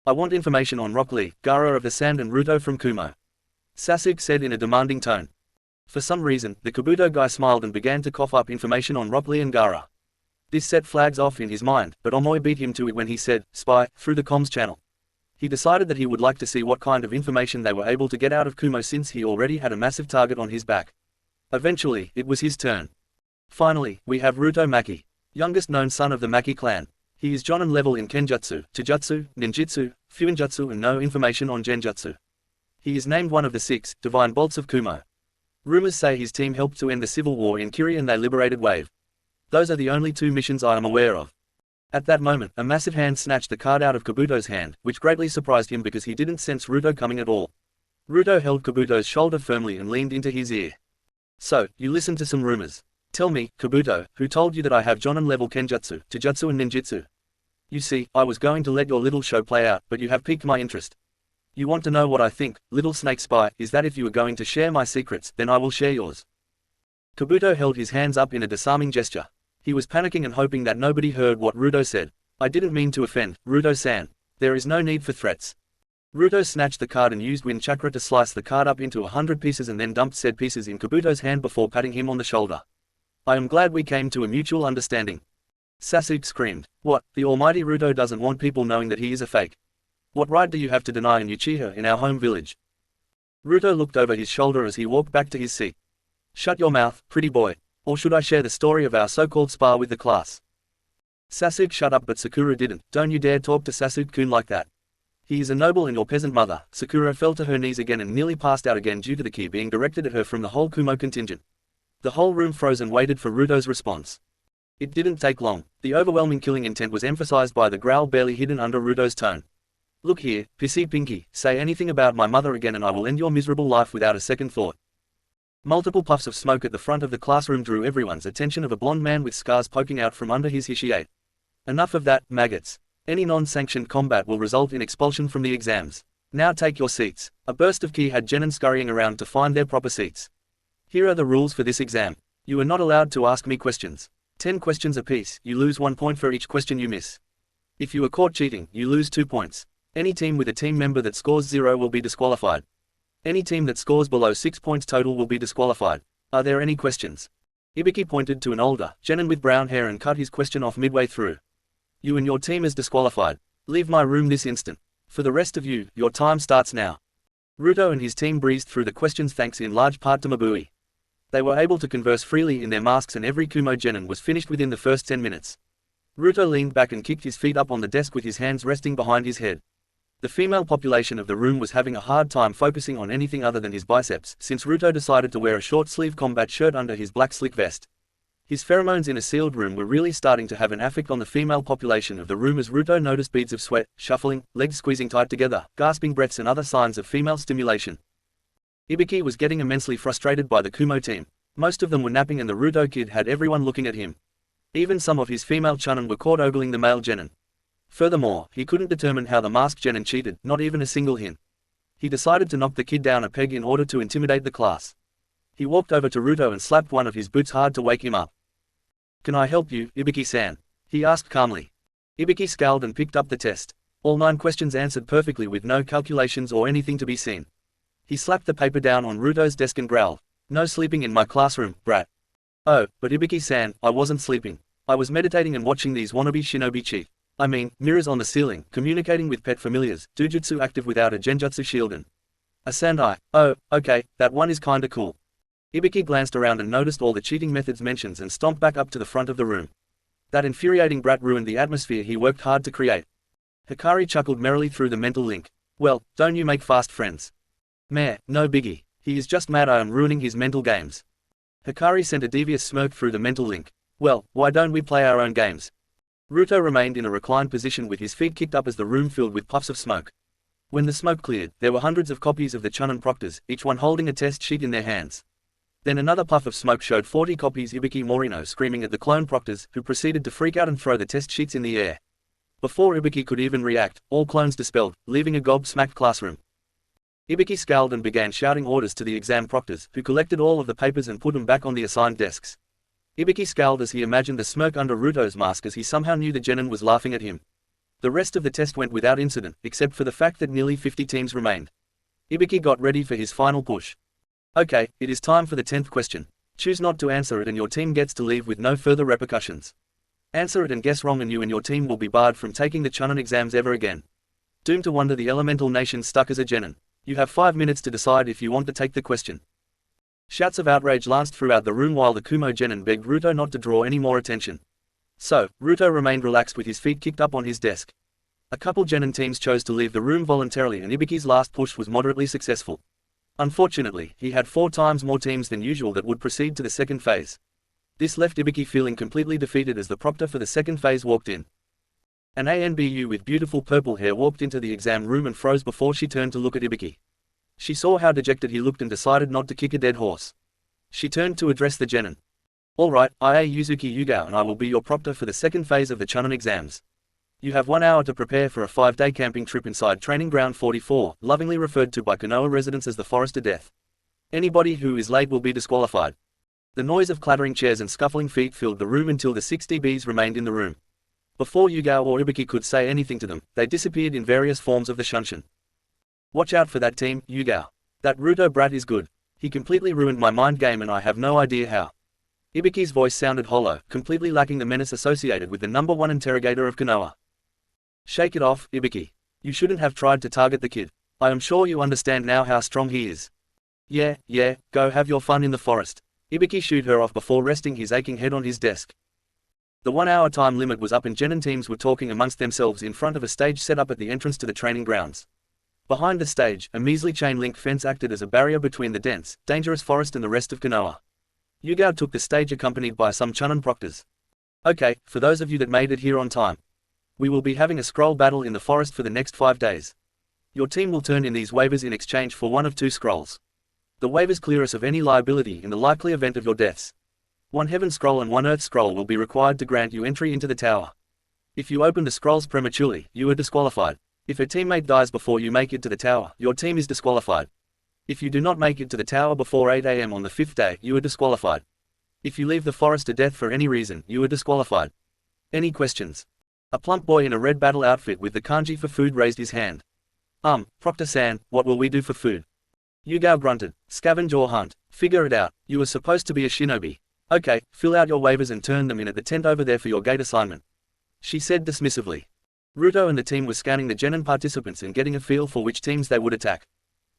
I want information on Rock Lee, Gaara of the Sand and Ruto from Kumo. Sasuke said in a demanding tone. For some reason, the Kabuto guy smiled and began to cough up information on Rock Lee and Gaara. This set flags off in his mind, but Omoi beat him to it when he said, spy, through the comms channel. He decided that he would like to see what kind of information they were able to get out of Kumo since he already had a massive target on his back. Eventually, it was his turn. Finally, we have Ruto Maki, youngest known son of the Maki clan. He is Jonin level in Kenjutsu, Taijutsu, Ninjutsu, Fuinjutsu and no information on Genjutsu. He is named one of the 6 divine bolts of Kumo. Rumors say his team helped to end the civil war in Kiri and they liberated Wave. Those are the only 2 missions I am aware of. At that moment, a massive hand snatched the card out of Kabuto's hand, which greatly surprised him because he didn't sense Ruto coming at all. Ruto held Kabuto's shoulder firmly and leaned into his ear. So, you listened to some rumors. Tell me, Kabuto, who told you that I have Jonin level Kenjutsu, Taijutsu and Ninjutsu? You see, I was going to let your little show play out, but you have piqued my interest. You want to know what I think, little snake spy, is that if you are going to share my secrets, then I will share yours. Kabuto held his hands up in a disarming gesture. He was panicking and hoping that nobody heard what Ruto said. I didn't mean to offend, Ruto-san. There is no need for threats. Ruto snatched the card and used wind chakra to slice the card up into 100 pieces and then dumped said pieces in Kabuto's hand before patting him on the shoulder. I am glad we came to a mutual understanding. Sasuke screamed. What, the almighty Ruto doesn't want people knowing that he is a fake? What right do you have to deny an Uchiha in our home village? Ruto looked over his shoulder as he walked back to his seat. Shut your mouth, pretty boy. Or should I share the story of our so-called spar with the class? Sasuke shut up, but Sakura didn't. Don't you dare talk to Sasuke-kun like that. He is a noble and your peasant mother. Sakura fell to her knees again and nearly passed out again due to the ki being directed at her from the whole Kumo contingent. The whole room froze and waited for Ruto's response. It didn't take long. The overwhelming killing intent was emphasized by the growl barely hidden under Ruto's tone. Look here, pissy pinky, say anything about my mother again and I will end your miserable life without a second thought. Multiple puffs of smoke at the front of the classroom drew everyone's attention of a blond man with scars poking out from under his hishiate. Enough of that, maggots. Any non-sanctioned combat will result in expulsion from the exams. Now take your seats. A burst of ki had genin scurrying around to find their proper seats. Here are the rules for this exam. You are not allowed to ask me questions. 10 questions apiece, you lose 1 point for each question you miss. If you are caught cheating, you lose 2 points. Any team with a team member that scores 0 will be disqualified. Any team that scores below 6 points total will be disqualified. Are there any questions? Ibiki pointed to an older genin with brown hair and cut his question off midway through. You and your team is disqualified. Leave my room this instant. For the rest of you, your time starts now. Ruto and his team breezed through the questions thanks in large part to Mabui. They were able to converse freely in their masks and every Kumo genin was finished within the first 10 minutes. Ruto leaned back and kicked his feet up on the desk with his hands resting behind his head. The female population of the room was having a hard time focusing on anything other than his biceps since Ruto decided to wear a short-sleeve combat shirt under his black slick vest. His pheromones in a sealed room were really starting to have an effect on the female population of the room as Ruto noticed beads of sweat, shuffling, legs squeezing tight together, gasping breaths and other signs of female stimulation. Ibiki was getting immensely frustrated by the Kumo team. Most of them were napping and the Ruto kid had everyone looking at him. Even some of his female chunin were caught ogling the male genin. Furthermore, he couldn't determine how the masked genin cheated, not even a single hint. He decided to knock the kid down a peg in order to intimidate the class. He walked over to Ruto and slapped one of his boots hard to wake him up. Can I help you, Ibiki-san? He asked calmly. Ibiki scowled and picked up the test. All 9 questions answered perfectly with no calculations or anything to be seen. He slapped the paper down on Ruto's desk and growled, "No sleeping in my classroom, brat." Oh, but Ibiki-san, I wasn't sleeping. I was meditating and watching these wannabe shinobi cheat. I mean, mirrors on the ceiling, communicating with pet familiars, dujutsu active without a genjutsu shielden. A sandai. Oh, okay, that one is kinda cool. Ibiki glanced around and noticed all the cheating methods mentioned and stomped back up to the front of the room. That infuriating brat ruined the atmosphere he worked hard to create. Hikari chuckled merrily through the mental link. Well, don't you make fast friends. Meh, no biggie. He is just mad I am ruining his mental games. Hikari sent a devious smirk through the mental link. Well, why don't we play our own games? Ruto remained in a reclined position with his feet kicked up as the room filled with puffs of smoke. When the smoke cleared, there were hundreds of copies of the chunin proctors, each one holding a test sheet in their hands. Then another puff of smoke showed 40 copies Ibiki Morino screaming at the clone proctors, who proceeded to freak out and throw the test sheets in the air. Before Ibiki could even react, all clones dispelled, leaving a gob-smacked classroom. Ibiki scowled and began shouting orders to the exam proctors, who collected all of the papers and put them back on the assigned desks. Ibiki scowled as he imagined the smirk under Ruto's mask as he somehow knew the genin was laughing at him. The rest of the test went without incident, except for the fact that nearly 50 teams remained. Ibiki got ready for his final push. Okay, it is time for the 10th question. Choose not to answer it and your team gets to leave with no further repercussions. Answer it and guess wrong and you and your team will be barred from taking the chunin exams ever again. Doomed to wander the elemental nation stuck as a genin. You have 5 minutes to decide if you want to take the question. Shouts of outrage lanced throughout the room while the Kumo genin begged Ruto not to draw any more attention. So, Ruto remained relaxed with his feet kicked up on his desk. A couple genin teams chose to leave the room voluntarily and Ibiki's last push was moderately successful. Unfortunately, he had 4 times more teams than usual that would proceed to the second phase. This left Ibiki feeling completely defeated as the proctor for the second phase walked in. An ANBU with beautiful purple hair walked into the exam room and froze before she turned to look at Ibiki. She saw how dejected he looked and decided not to kick a dead horse. She turned to address the genin. Alright, I am Yuzuki Yugao and I will be your proctor for the second phase of the chunin exams. You have 1 hour to prepare for a 5-day camping trip inside Training Ground 44, lovingly referred to by Konoha residents as the Forest of Death. Anybody who is late will be disqualified. The noise of clattering chairs and scuffling feet filled the room until the 6 DBs remained in the room. Before Yugao or Ibiki could say anything to them, they disappeared in various forms of the shunshin. Watch out for that team, Yugao. That Ruto brat is good. He completely ruined my mind game and I have no idea how. Ibiki's voice sounded hollow, completely lacking the menace associated with the #1 interrogator of Konoha. Shake it off, Ibiki. You shouldn't have tried to target the kid. I am sure you understand now how strong he is. Yeah, go have your fun in the forest. Ibiki shooed her off before resting his aching head on his desk. The 1 hour time limit was up and Jen and teams were talking amongst themselves in front of a stage set up at the entrance to the training grounds. Behind the stage, a measly chain-link fence acted as a barrier between the dense, dangerous forest and the rest of Konoha. Yugao took the stage accompanied by some Chunin proctors. Okay, for those of you that made it here on time. We will be having a scroll battle in the forest for the next 5 days. Your team will turn in these waivers in exchange for one of 2 scrolls. The waivers clear us of any liability in the likely event of your deaths. 1 heaven scroll and 1 earth scroll will be required to grant you entry into the tower. If you open the scrolls prematurely, you are disqualified. If a teammate dies before you make it to the tower, your team is disqualified. If you do not make it to the tower before 8 AM on the 5th day, you are disqualified. If you leave the forest to death for any reason, you are disqualified. Any questions? A plump boy in a red battle outfit with the kanji for food raised his hand. Proctor-san, what will we do for food? Yugao grunted. Scavenge or hunt. Figure it out. You are supposed to be a shinobi. Okay, fill out your waivers and turn them in at the tent over there for your gate assignment. She said dismissively. Ruto and the team were scanning the genin participants and getting a feel for which teams they would attack.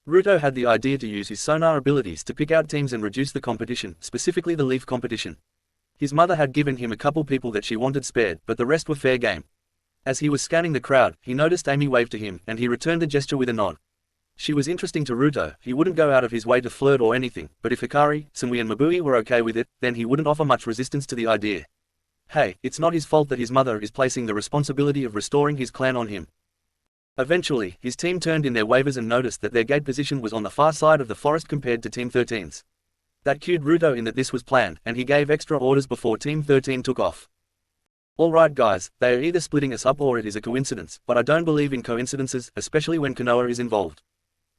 Ruto had the idea to use his sonar abilities to pick out teams and reduce the competition, specifically the leaf competition. His mother had given him a couple people that she wanted spared, but the rest were fair game. As he was scanning the crowd, he noticed Amy wave to him, and he returned the gesture with a nod. She was interesting to Ruto. He wouldn't go out of his way to flirt or anything, but if Hikari, Sumui and Mabui were okay with it, then he wouldn't offer much resistance to the idea. Hey, it's not his fault that his mother is placing the responsibility of restoring his clan on him. Eventually, his team turned in their waivers and noticed that their gate position was on the far side of the forest compared to Team 13's. That cued Ruto in that this was planned, and he gave extra orders before Team 13 took off. Alright guys, they are either splitting us up or it is a coincidence, but I don't believe in coincidences, especially when Konoha is involved.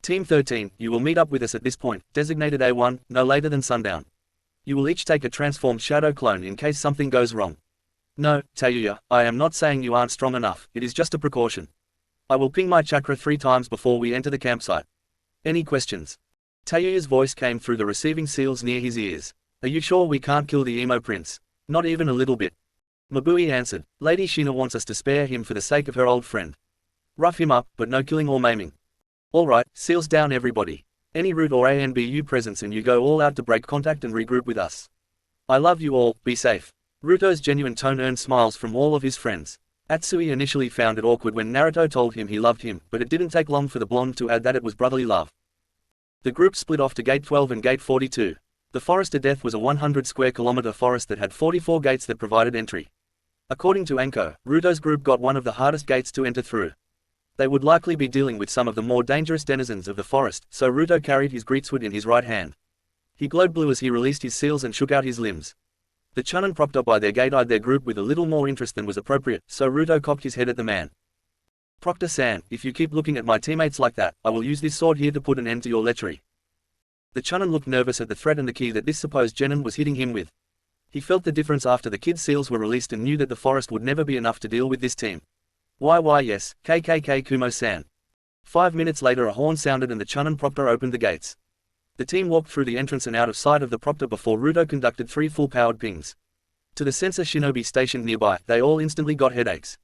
Team 13, you will meet up with us at this point, designated A1, no later than sundown. You will each take a transformed shadow clone in case something goes wrong. No, Tayuya, I am not saying you aren't strong enough, it is just a precaution. I will ping my chakra 3 times before we enter the campsite. Any questions? Tayuya's voice came through the receiving seals near his ears. Are you sure we can't kill the emo prince? Not even a little bit. Mabui answered. Lady Shina wants us to spare him for the sake of her old friend. Rough him up, but no killing or maiming. Alright, seals down everybody. Any root or ANBU presence and you go all out to break contact and regroup with us. I love you all, be safe. Ruto's genuine tone earned smiles from all of his friends. Atsui initially found it awkward when Naruto told him he loved him, but it didn't take long for the blonde to add that it was brotherly love. The group split off to Gate 12 and Gate 42. The Forest of Death was a 100 square kilometer forest that had 44 gates that provided entry. According to Anko, Ruto's group got one of the hardest gates to enter through. They would likely be dealing with some of the more dangerous denizens of the forest, so Ruto carried his greatsword in his right hand. He glowed blue as he released his seals and shook out his limbs. The Chunin propped up by their gate eyed their group with a little more interest than was appropriate, so Ruto cocked his head at the man. Proctor-san, if you keep looking at my teammates like that, I will use this sword here to put an end to your lechery. The Chunin looked nervous at the threat and the key that this supposed genin was hitting him with. He felt the difference after the kid seals were released and knew that the forest would never be enough to deal with this team. Why yes, KKK Kumo-san. 5 minutes later a horn sounded and the Chunin proctor opened the gates. The team walked through the entrance and out of sight of the proctor before Ruto conducted 3 full-powered pings. To the sensor shinobi stationed nearby, they all instantly got headaches.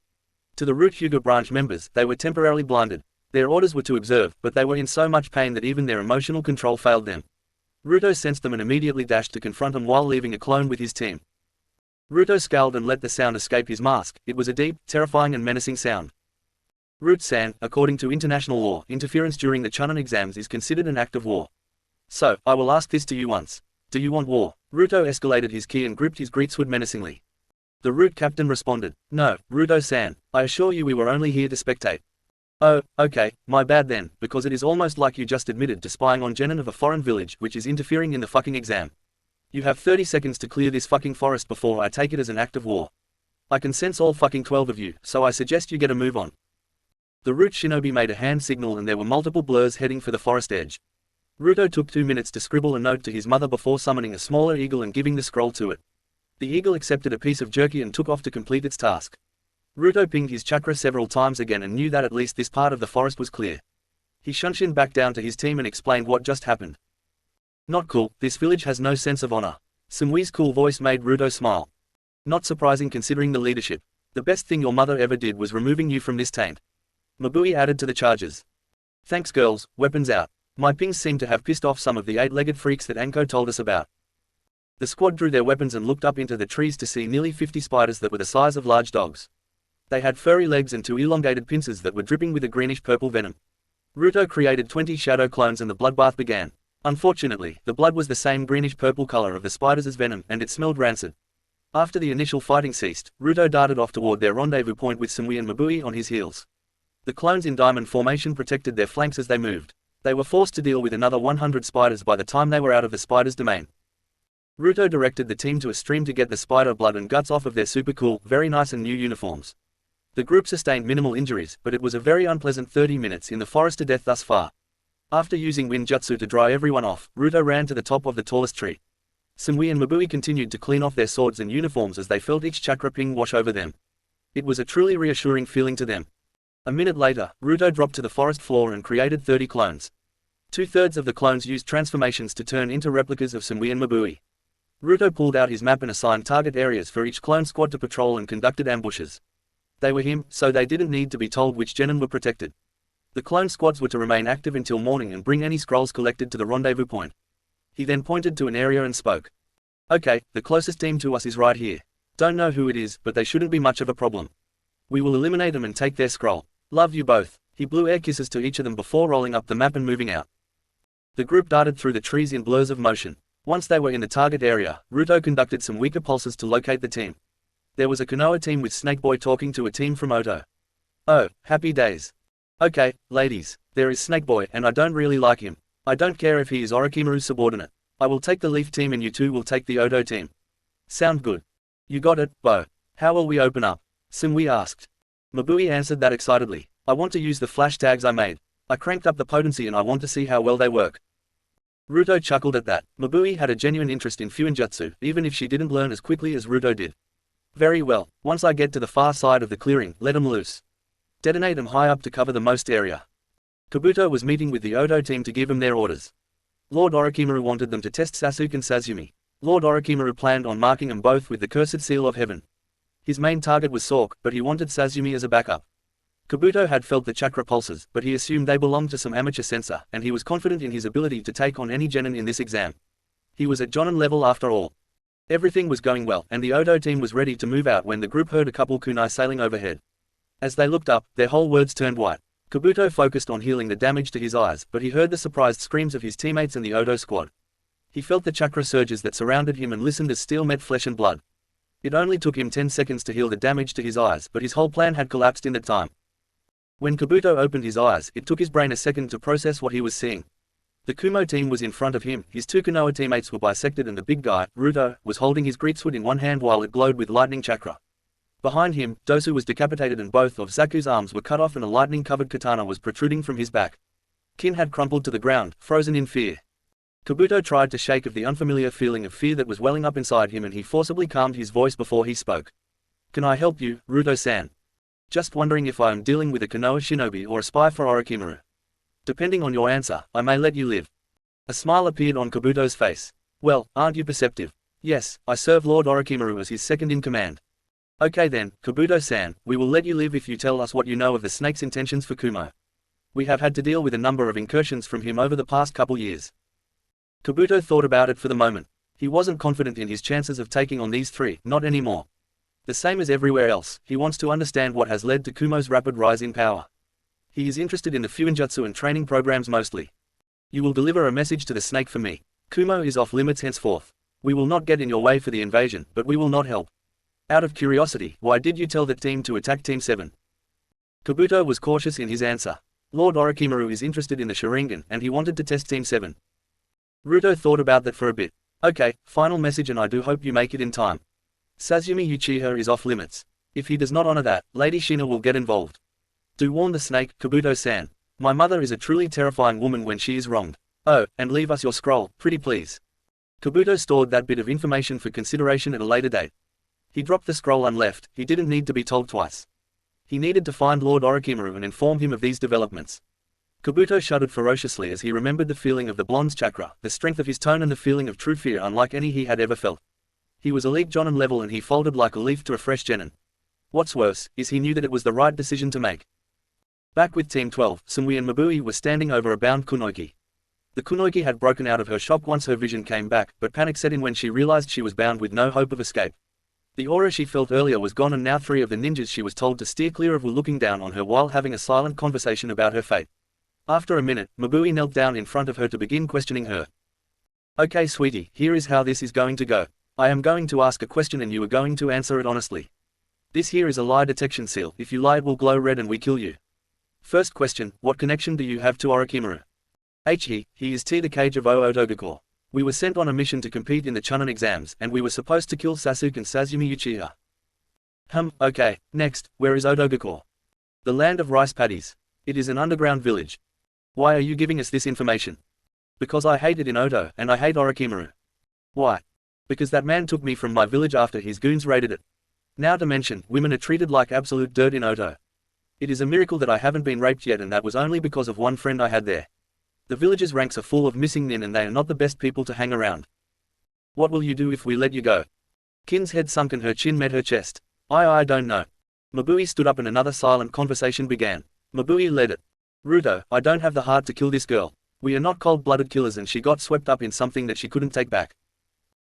To the Root Hyuga branch members, they were temporarily blinded. Their orders were to observe, but they were in so much pain that even their emotional control failed them. Ruto sensed them and immediately dashed to confront them while leaving a clone with his team. Ruto scowled and let the sound escape his mask. It was a deep, terrifying and menacing sound. Root-san, according to international law, interference during the Chunin exams is considered an act of war. So, I will ask this to you once. Do you want war? Ruto escalated his ki and gripped his greatsword menacingly. The Root captain responded. No, Ruto-san, I assure you we were only here to spectate. Oh, okay, my bad then, because it is almost like you just admitted to spying on genin of a foreign village which is interfering in the fucking exam. You have 30 seconds to clear this fucking forest before I take it as an act of war. I can sense all fucking 12 of you, so I suggest you get a move on. The Root shinobi made a hand signal and there were multiple blurs heading for the forest edge. Ruto took 2 minutes to scribble a note to his mother before summoning a smaller eagle and giving the scroll to it. The eagle accepted a piece of jerky and took off to complete its task. Ruto pinged his chakra several times again and knew that at least this part of the forest was clear. He shunshined back down to his team and explained what just happened. Not cool, this village has no sense of honor. Sumui's cool voice made Ruto smile. Not surprising considering the leadership. The best thing your mother ever did was removing you from this taint. Mabui added to the charges. Thanks girls, weapons out. My pings seem to have pissed off some of the 8-legged freaks that Anko told us about. The squad drew their weapons and looked up into the trees to see nearly 50 spiders that were the size of large dogs. They had furry legs and 2 elongated pincers that were dripping with a greenish-purple venom. Ruto created 20 shadow clones and the bloodbath began. Unfortunately, the blood was the same greenish-purple color of the spiders as venom, and it smelled rancid. After the initial fighting ceased, Ruto darted off toward their rendezvous point with Samui and Mabui on his heels. The clones in diamond formation protected their flanks as they moved. They were forced to deal with another 100 spiders by the time they were out of the spider's domain. Ruto directed the team to a stream to get the spider blood and guts off of their super cool, very nice and new uniforms. The group sustained minimal injuries, but it was a very unpleasant 30 minutes in the forest to death thus far. After using wind jutsu to dry everyone off, Ruto ran to the top of the tallest tree. Samui and Mabui continued to clean off their swords and uniforms as they felt each chakra ping wash over them. It was a truly reassuring feeling to them. A minute later, Ruto dropped to the forest floor and created 30 clones. 2/3 of the clones used transformations to turn into replicas of Samui and Mabui. Ruto pulled out his map and assigned target areas for each clone squad to patrol and conducted ambushes. They were him, so they didn't need to be told which genin were protected. The clone squads were to remain active until morning and bring any scrolls collected to the rendezvous point. He then pointed to an area and spoke. Okay, the closest team to us is right here. Don't know who it is, but they shouldn't be much of a problem. We will eliminate them and take their scroll. Love you both. He blew air kisses to each of them before rolling up the map and moving out. The group darted through the trees in blurs of motion. Once they were in the target area, Ruto conducted some weaker pulses to locate the team. There was a Konoha team with Snakeboy talking to a team from Oto. Oh, happy days. Okay, ladies, there is Snakeboy and I don't really like him. I don't care if he is Orochimaru's subordinate. I will take the Leaf team and you two will take the Oto team. Sound good. You got it, Bo. How will we open up? Samui asked. Mabui answered that excitedly. I want to use the flash tags I made. I cranked up the potency and I want to see how well they work. Ruto chuckled at that. Mabui had a genuine interest in Fuinjutsu, even if she didn't learn as quickly as Ruto did. Very well, once I get to the far side of the clearing, let 'em loose. Detonate 'em high up to cover the most area. Kabuto was meeting with the Oto team to give them their orders. Lord Orochimaru wanted them to test Sasuke and Sazumi. Lord Orochimaru planned on marking them both with the cursed seal of heaven. His main target was Sork, but he wanted Sazumi as a backup. Kabuto had felt the chakra pulses, but he assumed they belonged to some amateur sensor, and he was confident in his ability to take on any genin in this exam. He was at Jonin level after all. Everything was going well, and the Oto team was ready to move out when the group heard a couple kunai sailing overhead. As they looked up, their whole words turned white. Kabuto focused on healing the damage to his eyes, but he heard the surprised screams of his teammates and the Oto squad. He felt the chakra surges that surrounded him and listened as steel met flesh and blood. It only took him 10 seconds to heal the damage to his eyes, but his whole plan had collapsed in that time. When Kabuto opened his eyes, it took his brain a second to process what he was seeing. The Kumo team was in front of him, his two Konoha teammates were bisected and the big guy, Ruto, was holding his greatsword in one hand while it glowed with lightning chakra. Behind him, Dosu was decapitated and both of Zaku's arms were cut off and a lightning-covered katana was protruding from his back. Kin had crumpled to the ground, frozen in fear. Kabuto tried to shake off the unfamiliar feeling of fear that was welling up inside him and he forcibly calmed his voice before he spoke. Can I help you, Ruto-san? Just wondering if I am dealing with a Konoha shinobi or a spy for Orochimaru. Depending on your answer, I may let you live. A smile appeared on Kabuto's face. Well, aren't you perceptive? Yes, I serve Lord Orochimaru as his second-in-command. Okay then, Kabuto-san, we will let you live if you tell us what you know of the snake's intentions for Kumo. We have had to deal with a number of incursions from him over the past couple years. Kabuto thought about it for the moment. He wasn't confident in his chances of taking on these three, not anymore. The same as everywhere else, he wants to understand what has led to Kumo's rapid rise in power. He is interested in the Fuinjutsu and training programs mostly. You will deliver a message to the snake for me. Kumo is off limits henceforth. We will not get in your way for the invasion, but we will not help. Out of curiosity, why did you tell that team to attack Team 7? Kabuto was cautious in his answer. Lord Orochimaru is interested in the Sharingan, and he wanted to test Team 7. Ruto thought about that for a bit. Okay, final message and I do hope you make it in time. Sazumi Uchiha is off limits. If he does not honor that, Lady Shina will get involved. Do warn the snake, Kabuto-san. My mother is a truly terrifying woman when she is wronged. Oh, and leave us your scroll, pretty please. Kabuto stored that bit of information for consideration at a later date. He dropped the scroll and left. He didn't need to be told twice. He needed to find Lord Orochimaru and inform him of these developments. Kabuto shuddered ferociously as he remembered the feeling of the blonde's chakra, the strength of his tone and the feeling of true fear unlike any he had ever felt. He was elite Jonin level and he folded like a leaf to a fresh genin. What's worse, is he knew that it was the right decision to make. Back with Team 12, Samui and Mabui were standing over a bound kunoichi. The kunoichi had broken out of her shock once her vision came back, but panic set in when she realized she was bound with no hope of escape. The aura she felt earlier was gone, and now 3 of the ninjas she was told to steer clear of were looking down on her while having a silent conversation about her fate. After a minute, Mabui knelt down in front of her to begin questioning her. "Okay sweetie, here is how this is going to go. I am going to ask a question and you are going to answer it honestly. This here is a lie detection seal. If you lie it will glow red and we kill you. First question, what connection do you have to Orochimaru?" He is the cage of Otogakure. We were sent on a mission to compete in the Chunin exams, and we were supposed to kill Sasuke and Sazumi Uchiha. Okay, next, where is Otogakure? The land of rice paddies. It is an underground village. Why are you giving us this information? Because I hate it in Oto, and I hate Orochimaru. Why? Because that man took me from my village after his goons raided it. Now to mention, women are treated like absolute dirt in Oto. It is a miracle that I haven't been raped yet, and that was only because of one friend I had there. The village's ranks are full of missing nin and they are not the best people to hang around. What will you do if we let you go? Kin's head sunk and her chin met her chest. I don't know. Mabui stood up and another silent conversation began. Mabui led it. Ruto, I don't have the heart to kill this girl. We are not cold-blooded killers and she got swept up in something that she couldn't take back.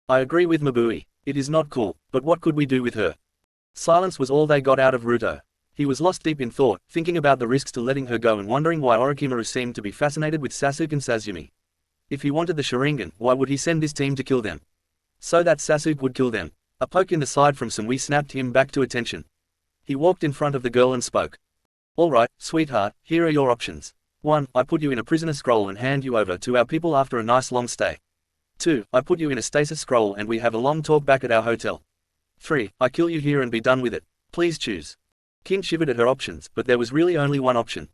I agree with Mabui. It is not cool, but what could we do with her? Silence was all they got out of Ruto. He was lost deep in thought, thinking about the risks to letting her go and wondering why Orochimaru seemed to be fascinated with Sasuke and Sazumi. If he wanted the Sharingan, why would he send this team to kill them? So that Sasuke would kill them. A poke in the side from Sumui snapped him back to attention. He walked in front of the girl and spoke. Alright, sweetheart, here are your options. 1. I put you in a prisoner scroll and hand you over to our people after a nice long stay. 2. I put you in a stasis scroll and we have a long talk back at our hotel. 3. I kill you here and be done with it. Please choose. Kin shivered at her options, but there was really only one option.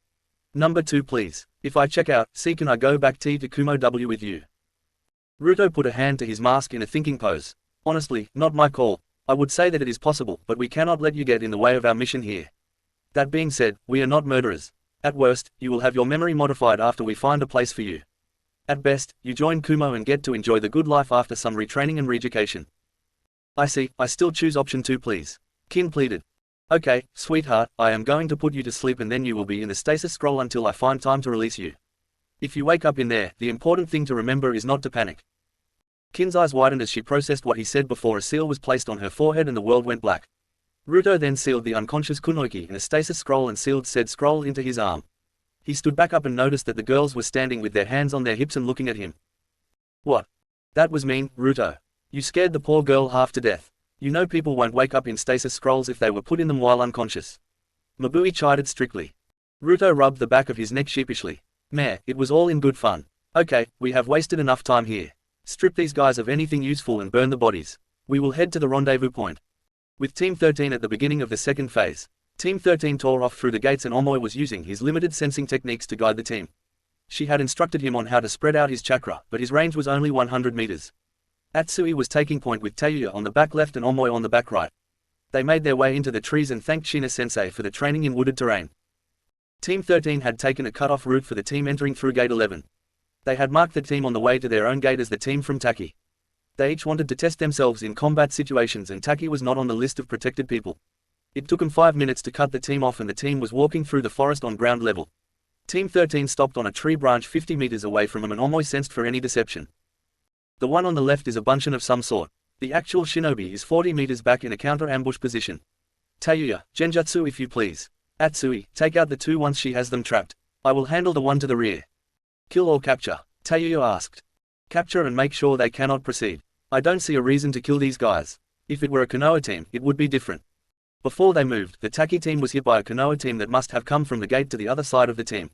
Number 2 please. If I check out, can I go back to Kumo W with you? Ruto put a hand to his mask in a thinking pose. Honestly, not my call. I would say that it is possible, but we cannot let you get in the way of our mission here. That being said, we are not murderers. At worst, you will have your memory modified after we find a place for you. At best, you join Kumo and get to enjoy the good life after some retraining and reeducation. I see, I still choose option 2 please. Kin pleaded. Okay, sweetheart, I am going to put you to sleep and then you will be in the stasis scroll until I find time to release you. If you wake up in there, the important thing to remember is not to panic. Kin's eyes widened as she processed what he said before a seal was placed on her forehead and the world went black. Ruto then sealed the unconscious kunoichi in a stasis scroll and sealed said scroll into his arm. He stood back up and noticed that the girls were standing with their hands on their hips and looking at him. What? That was mean, Ruto. You scared the poor girl half to death. You know people won't wake up in stasis scrolls if they were put in them while unconscious. Mabui chided strictly. Ruto rubbed the back of his neck sheepishly. Meh, it was all in good fun. Okay, we have wasted enough time here. Strip these guys of anything useful and burn the bodies. We will head to the rendezvous point. With Team 13 at the beginning of the second phase, Team 13 tore off through the gates and Omoi was using his limited sensing techniques to guide the team. She had instructed him on how to spread out his chakra, but his range was only 100 meters. Atsui was taking point with Tayuya on the back left and Omoi on the back right. They made their way into the trees and thanked Shina-sensei for the training in wooded terrain. Team 13 had taken a cut-off route for the team entering through Gate 11. They had marked the team on the way to their own gate as the team from Taki. They each wanted to test themselves in combat situations and Taki was not on the list of protected people. It took them 5 minutes to cut the team off and the team was walking through the forest on ground level. Team 13 stopped on a tree branch 50 meters away from him and Omoi sensed for any deception. The one on the left is a bunchen of some sort. The actual shinobi is 40 meters back in a counter-ambush position. Tayuya, genjutsu if you please. Atsui, take out the two once she has them trapped. I will handle the one to the rear. Kill or capture? Tayuya asked. Capture and make sure they cannot proceed. I don't see a reason to kill these guys. If it were a Konoha team, it would be different. Before they moved, the Taki team was hit by a Konoha team that must have come from the gate to the other side of the team.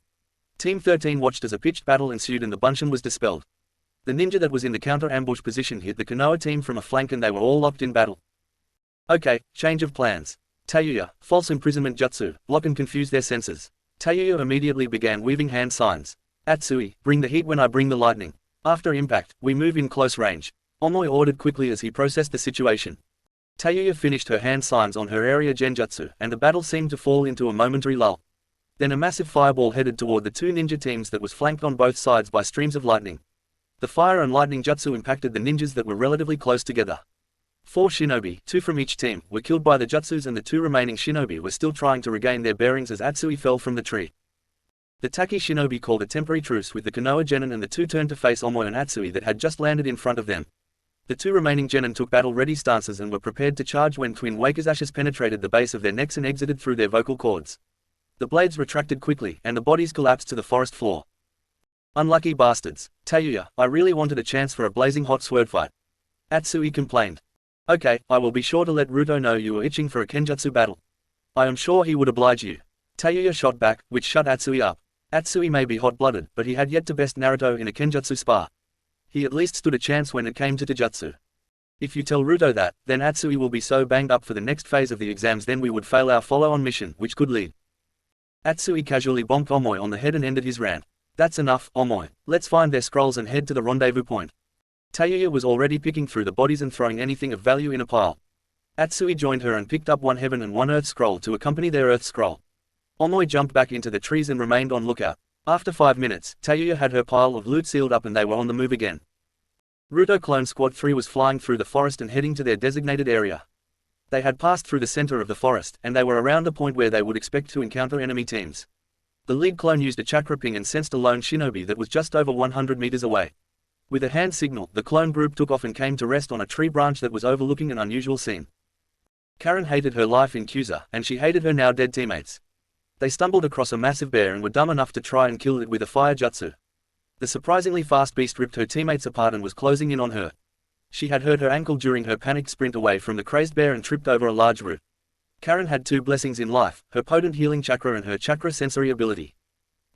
Team 13 watched as a pitched battle ensued and the bunchen was dispelled. The ninja that was in the counter-ambush position hit the Konoha team from a flank and they were all locked in battle. Okay, change of plans. Tayuya, false imprisonment jutsu, block and confuse their senses. Tayuya immediately began weaving hand signs. Atsui, bring the heat when I bring the lightning. After impact, we move in close range. Omoi ordered quickly as he processed the situation. Tayuya finished her hand signs on her area genjutsu, and the battle seemed to fall into a momentary lull. Then a massive fireball headed toward the two ninja teams that was flanked on both sides by streams of lightning. The fire and lightning jutsu impacted the ninjas that were relatively close together. 4 shinobi, 2 from each team, were killed by the jutsus and the 2 remaining shinobi were still trying to regain their bearings as Atsui fell from the tree. The Taki shinobi called a temporary truce with the Konoha genin, and the two turned to face Omoy and Atsui that had just landed in front of them. The two remaining genin took battle-ready stances and were prepared to charge when twin wakizashis penetrated the base of their necks and exited through their vocal cords. The blades retracted quickly, and the bodies collapsed to the forest floor. Unlucky bastards. Tayuya, I really wanted a chance for a blazing hot sword fight. Atsui complained. Okay, I will be sure to let Ruto know you were itching for a kenjutsu battle. I am sure he would oblige you. Tayuya shot back, which shut Atsui up. Atsui may be hot-blooded, but he had yet to best Naruto in a kenjutsu spar. He at least stood a chance when it came to taijutsu. If you tell Ruto that, then Atsui will be so banged up for the next phase of the exams, then we would fail our follow-on mission, which could lead. Atsui casually bonked Omoy on the head and ended his rant. That's enough, Omoy. Let's find their scrolls and head to the rendezvous point. Tayuya was already picking through the bodies and throwing anything of value in a pile. Atsui joined her and picked up one heaven and one earth scroll to accompany their earth scroll. Omoy jumped back into the trees and remained on lookout. After 5 minutes, Tayuya had her pile of loot sealed up and they were on the move again. Ruto Clone Squad 3 was flying through the forest and heading to their designated area. They had passed through the center of the forest, and they were around a point where they would expect to encounter enemy teams. The lead clone used a chakra ping and sensed a lone shinobi that was just over 100 meters away. With a hand signal, the clone group took off and came to rest on a tree branch that was overlooking an unusual scene. Karen hated her life in Kusa, and she hated her now dead teammates. They stumbled across a massive bear and were dumb enough to try and kill it with a fire jutsu. The surprisingly fast beast ripped her teammates apart and was closing in on her. She had hurt her ankle during her panicked sprint away from the crazed bear and tripped over a large root. Karen had two blessings in life, her potent healing chakra and her chakra sensory ability.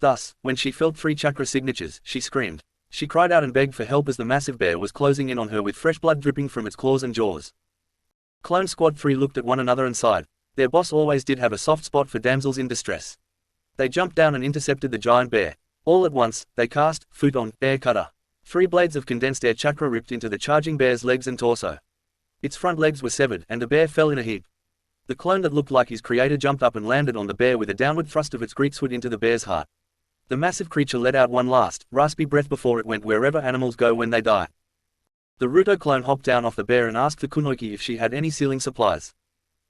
Thus, when she felt 3 chakra signatures, she screamed. She cried out and begged for help as the massive bear was closing in on her with fresh blood dripping from its claws and jaws. Clone Squad 3 looked at one another and sighed. Their boss always did have a soft spot for damsels in distress. They jumped down and intercepted the giant bear. All at once, they cast Futon, Air Cutter. 3 blades of condensed air chakra ripped into the charging bear's legs and torso. Its front legs were severed and the bear fell in a heap. The clone that looked like his creator jumped up and landed on the bear with a downward thrust of its great snout into the bear's heart. The massive creature let out one last, raspy breath before it went wherever animals go when they die. The Ruto clone hopped down off the bear and asked the Kunoiki if she had any sealing supplies.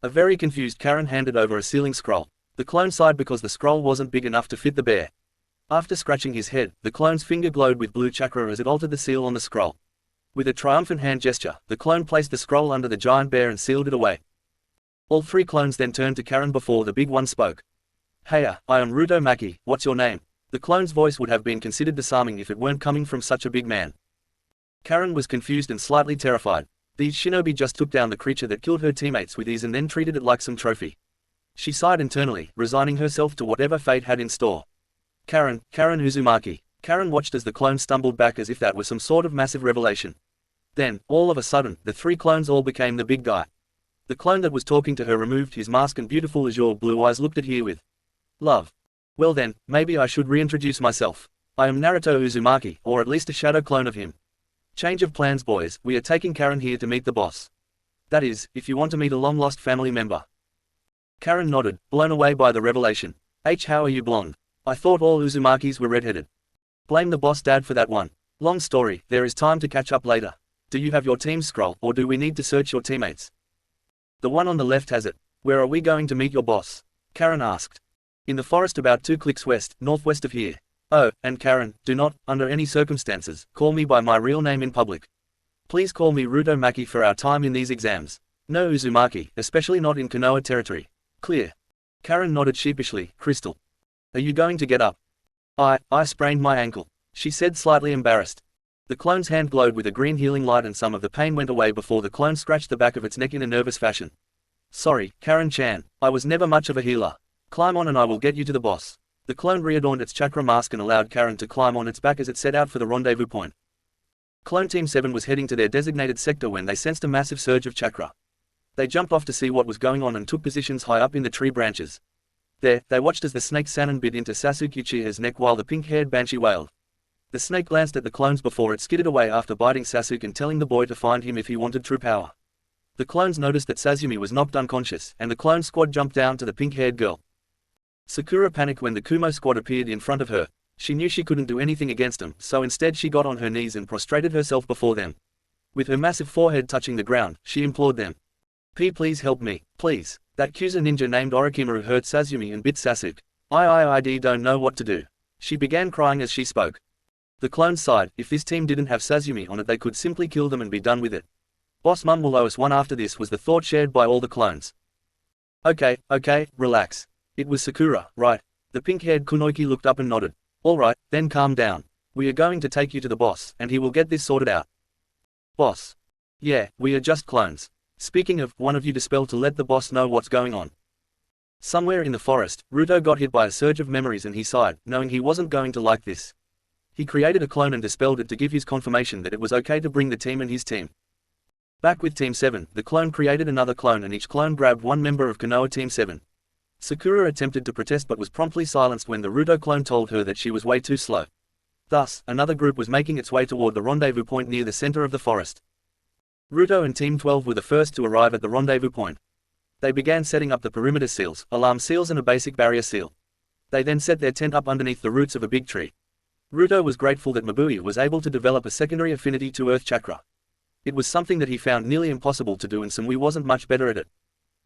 A very confused Karen handed over a sealing scroll. The clone sighed because the scroll wasn't big enough to fit the bear. After scratching his head, the clone's finger glowed with blue chakra as it altered the seal on the scroll. With a triumphant hand gesture, the clone placed the scroll under the giant bear and sealed it away. All 3 clones then turned to Karen before the big one spoke. Heya, I am Ruto Maki, what's your name? The clone's voice would have been considered disarming if it weren't coming from such a big man. Karen was confused and slightly terrified. These shinobi just took down the creature that killed her teammates with ease and then treated it like some trophy. She sighed internally, resigning herself to whatever fate had in store. Karen Uzumaki. Karen watched as the clone stumbled back as if that was some sort of massive revelation. Then, all of a sudden, the 3 clones all became the big guy. The clone that was talking to her removed his mask and beautiful azure blue eyes looked at her with love. Well then, maybe I should reintroduce myself. I am Naruto Uzumaki, or at least a shadow clone of him. Change of plans boys, we are taking Karen here to meet the boss. That is, if you want to meet a long-lost family member. Karen nodded, blown away by the revelation. How are you blonde? I thought all Uzumakis were red-headed. Blame the boss dad for that one. Long story, there is time to catch up later. Do you have your team scroll, or do we need to search your teammates? The one on the left has it. Where are we going to meet your boss? Karen asked. In the forest about 2 clicks northwest of here. Oh, and Karen, do not, under any circumstances, call me by my real name in public. Please call me Ruto Maki for our time in these exams. No Uzumaki, especially not in Konoha territory. Clear. Karen nodded sheepishly. Crystal. Are you going to get up? I sprained my ankle, she said, slightly embarrassed. The clone's hand glowed with a green healing light and some of the pain went away before the clone scratched the back of its neck in a nervous fashion. Sorry, Karen-chan, I was never much of a healer. Climb on and I will get you to the boss. The clone readorned its chakra mask and allowed Karen to climb on its back as it set out for the rendezvous point. Clone Team 7 was heading to their designated sector when they sensed a massive surge of chakra. They jumped off to see what was going on and took positions high up in the tree branches. There, they watched as the snake Sanin bit into Sasuke Uchiha's neck while the pink-haired banshee wailed. The snake glanced at the clones before it skidded away after biting Sasuke and telling the boy to find him if he wanted true power. The clones noticed that Sazumi was knocked unconscious, and the clone squad jumped down to the pink-haired girl. Sakura panicked when the Kumo squad appeared in front of her. She knew she couldn't do anything against them, so instead she got on her knees and prostrated herself before them. With her massive forehead touching the ground, she implored them. Please help me, please. That Kusa ninja named Orochimaru hurt Sazumi and bit Sasuke. I don't know what to do. She began crying as she spoke. The clones sighed. If this team didn't have Sasumi on it, they could simply kill them and be done with it. Boss Mum will owe us one after this, was the thought shared by all the clones. Okay, relax. It was Sakura, right? The pink-haired Kunoichi looked up and nodded. Alright, then calm down. We are going to take you to the boss, and he will get this sorted out. Boss. Yeah, we are just clones. Speaking of, one of you dispel to let the boss know what's going on. Somewhere in the forest, Ruto got hit by a surge of memories and he sighed, knowing he wasn't going to like this. He created a clone and dispelled it to give his confirmation that it was okay to bring the team and his team. Back with Team 7, the clone created another clone and each clone grabbed one member of Konoha Team 7. Sakura attempted to protest but was promptly silenced when the Ruto clone told her that she was way too slow. Thus, another group was making its way toward the rendezvous point near the center of the forest. Ruto and Team 12 were the first to arrive at the rendezvous point. They began setting up the perimeter seals, alarm seals and a basic barrier seal. They then set their tent up underneath the roots of a big tree. Ruto was grateful that Mabui was able to develop a secondary affinity to Earth Chakra. It was something that he found nearly impossible to do and Samui wasn't much better at it.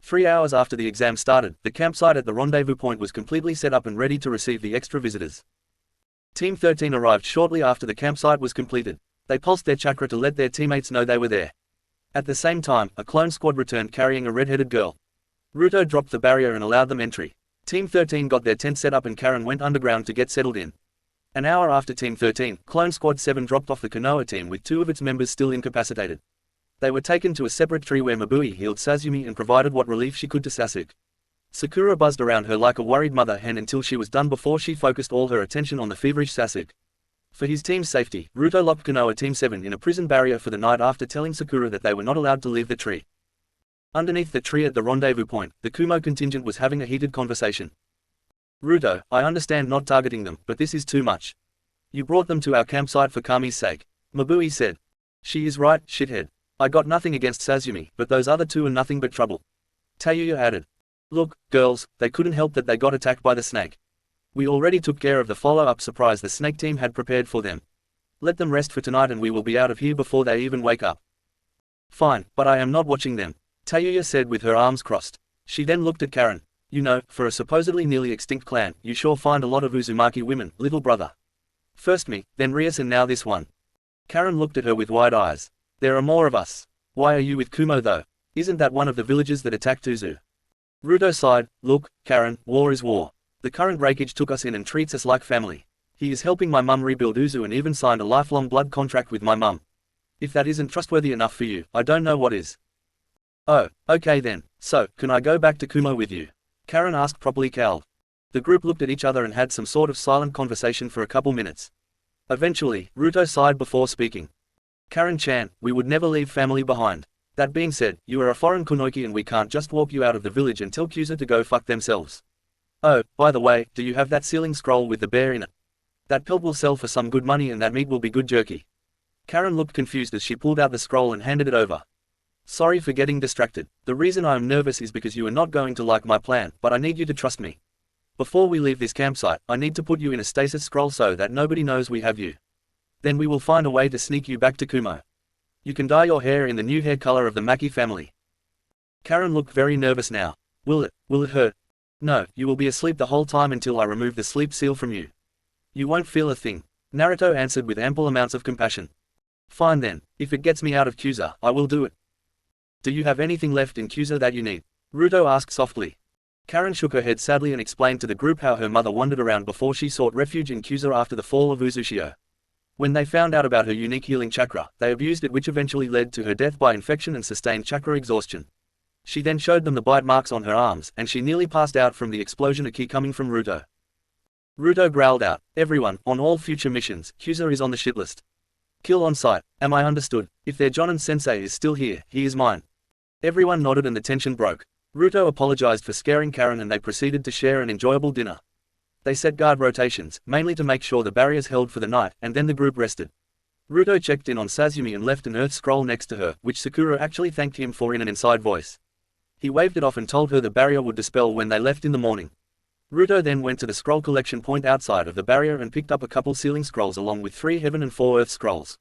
3 hours after the exam started, the campsite at the rendezvous point was completely set up and ready to receive the extra visitors. Team 13 arrived shortly after the campsite was completed. They pulsed their chakra to let their teammates know they were there. At the same time, a clone squad returned carrying a red-headed girl. Ruto dropped the barrier and allowed them entry. Team 13 got their tent set up and Karen went underground to get settled in. An hour after Team 13, Clone Squad 7 dropped off the Konoha team with 2 of its members still incapacitated. They were taken to a separate tree where Mabui healed Sasumi and provided what relief she could to Sasuke. Sakura buzzed around her like a worried mother hen until she was done before she focused all her attention on the feverish Sasuke. For his team's safety, Ruto locked Konoha Team 7 in a prison barrier for the night after telling Sakura that they were not allowed to leave the tree. Underneath the tree at the rendezvous point, the Kumo contingent was having a heated conversation. Ruto, I understand not targeting them, but this is too much. You brought them to our campsite for Kami's sake. Mabui said. She is right, shithead. I got nothing against Sasumi, but those other 2 are nothing but trouble. Tayuya added. Look, girls, they couldn't help that they got attacked by the snake. We already took care of the follow-up surprise the snake team had prepared for them. Let them rest for tonight and we will be out of here before they even wake up. Fine, but I am not watching them, Tayuya said with her arms crossed. She then looked at Karen. You know, for a supposedly nearly extinct clan, you sure find a lot of Uzumaki women, little brother. First me, then Rias and now this one. Karen looked at her with wide eyes. There are more of us. Why are you with Kumo though? Isn't that one of the villages that attacked Uzu? Ruto sighed. Look, Karen, war is war. The current breakage took us in and treats us like family. He is helping my mum rebuild Uzu and even signed a lifelong blood contract with my mum. If that isn't trustworthy enough for you, I don't know what is. Oh, okay then. So, can I go back to Kumo with you? Karen asked properly cowed. The group looked at each other and had some sort of silent conversation for a couple minutes. Eventually, Ruto sighed before speaking. Karen-chan, we would never leave family behind. That being said, you are a foreign kunoichi and we can't just walk you out of the village and tell Kusa to go fuck themselves. Oh, by the way, do you have that sealing scroll with the bear in it? That pelt will sell for some good money and that meat will be good jerky. Karen looked confused as she pulled out the scroll and handed it over. Sorry for getting distracted. The reason I am nervous is because you are not going to like my plan, but I need you to trust me. Before we leave this campsite, I need to put you in a stasis scroll so that nobody knows we have you. Then we will find a way to sneak you back to Kumo. You can dye your hair in the new hair color of the Maki family. Karen looked very nervous now. Will it hurt? No, you will be asleep the whole time until I remove the sleep seal from you. You won't feel a thing. Naruto answered with ample amounts of compassion. Fine then, if it gets me out of Kusa, I will do it. Do you have anything left in Kusa that you need? Ruto asked softly. Karen shook her head sadly and explained to the group how her mother wandered around before she sought refuge in Kusa after the fall of Uzushio. When they found out about her unique healing chakra, they abused it, which eventually led to her death by infection and sustained chakra exhaustion. She then showed them the bite marks on her arms, and she nearly passed out from the explosion Aki coming from Ruto. Ruto growled out, everyone, on all future missions, Kusa is on the shit list. Kill on sight, am I understood? If their Jonin-sensei is still here, he is mine. Everyone nodded and the tension broke. Ruto apologized for scaring Karen and they proceeded to share an enjoyable dinner. They set guard rotations, mainly to make sure the barriers held for the night, and then the group rested. Ruto checked in on Sasumi and left an earth scroll next to her, which Sakura actually thanked him for in an inside voice. He waved it off and told her the barrier would dispel when they left in the morning. Ruto then went to the scroll collection point outside of the barrier and picked up a couple sealing scrolls along with 3 heaven and 4 earth scrolls.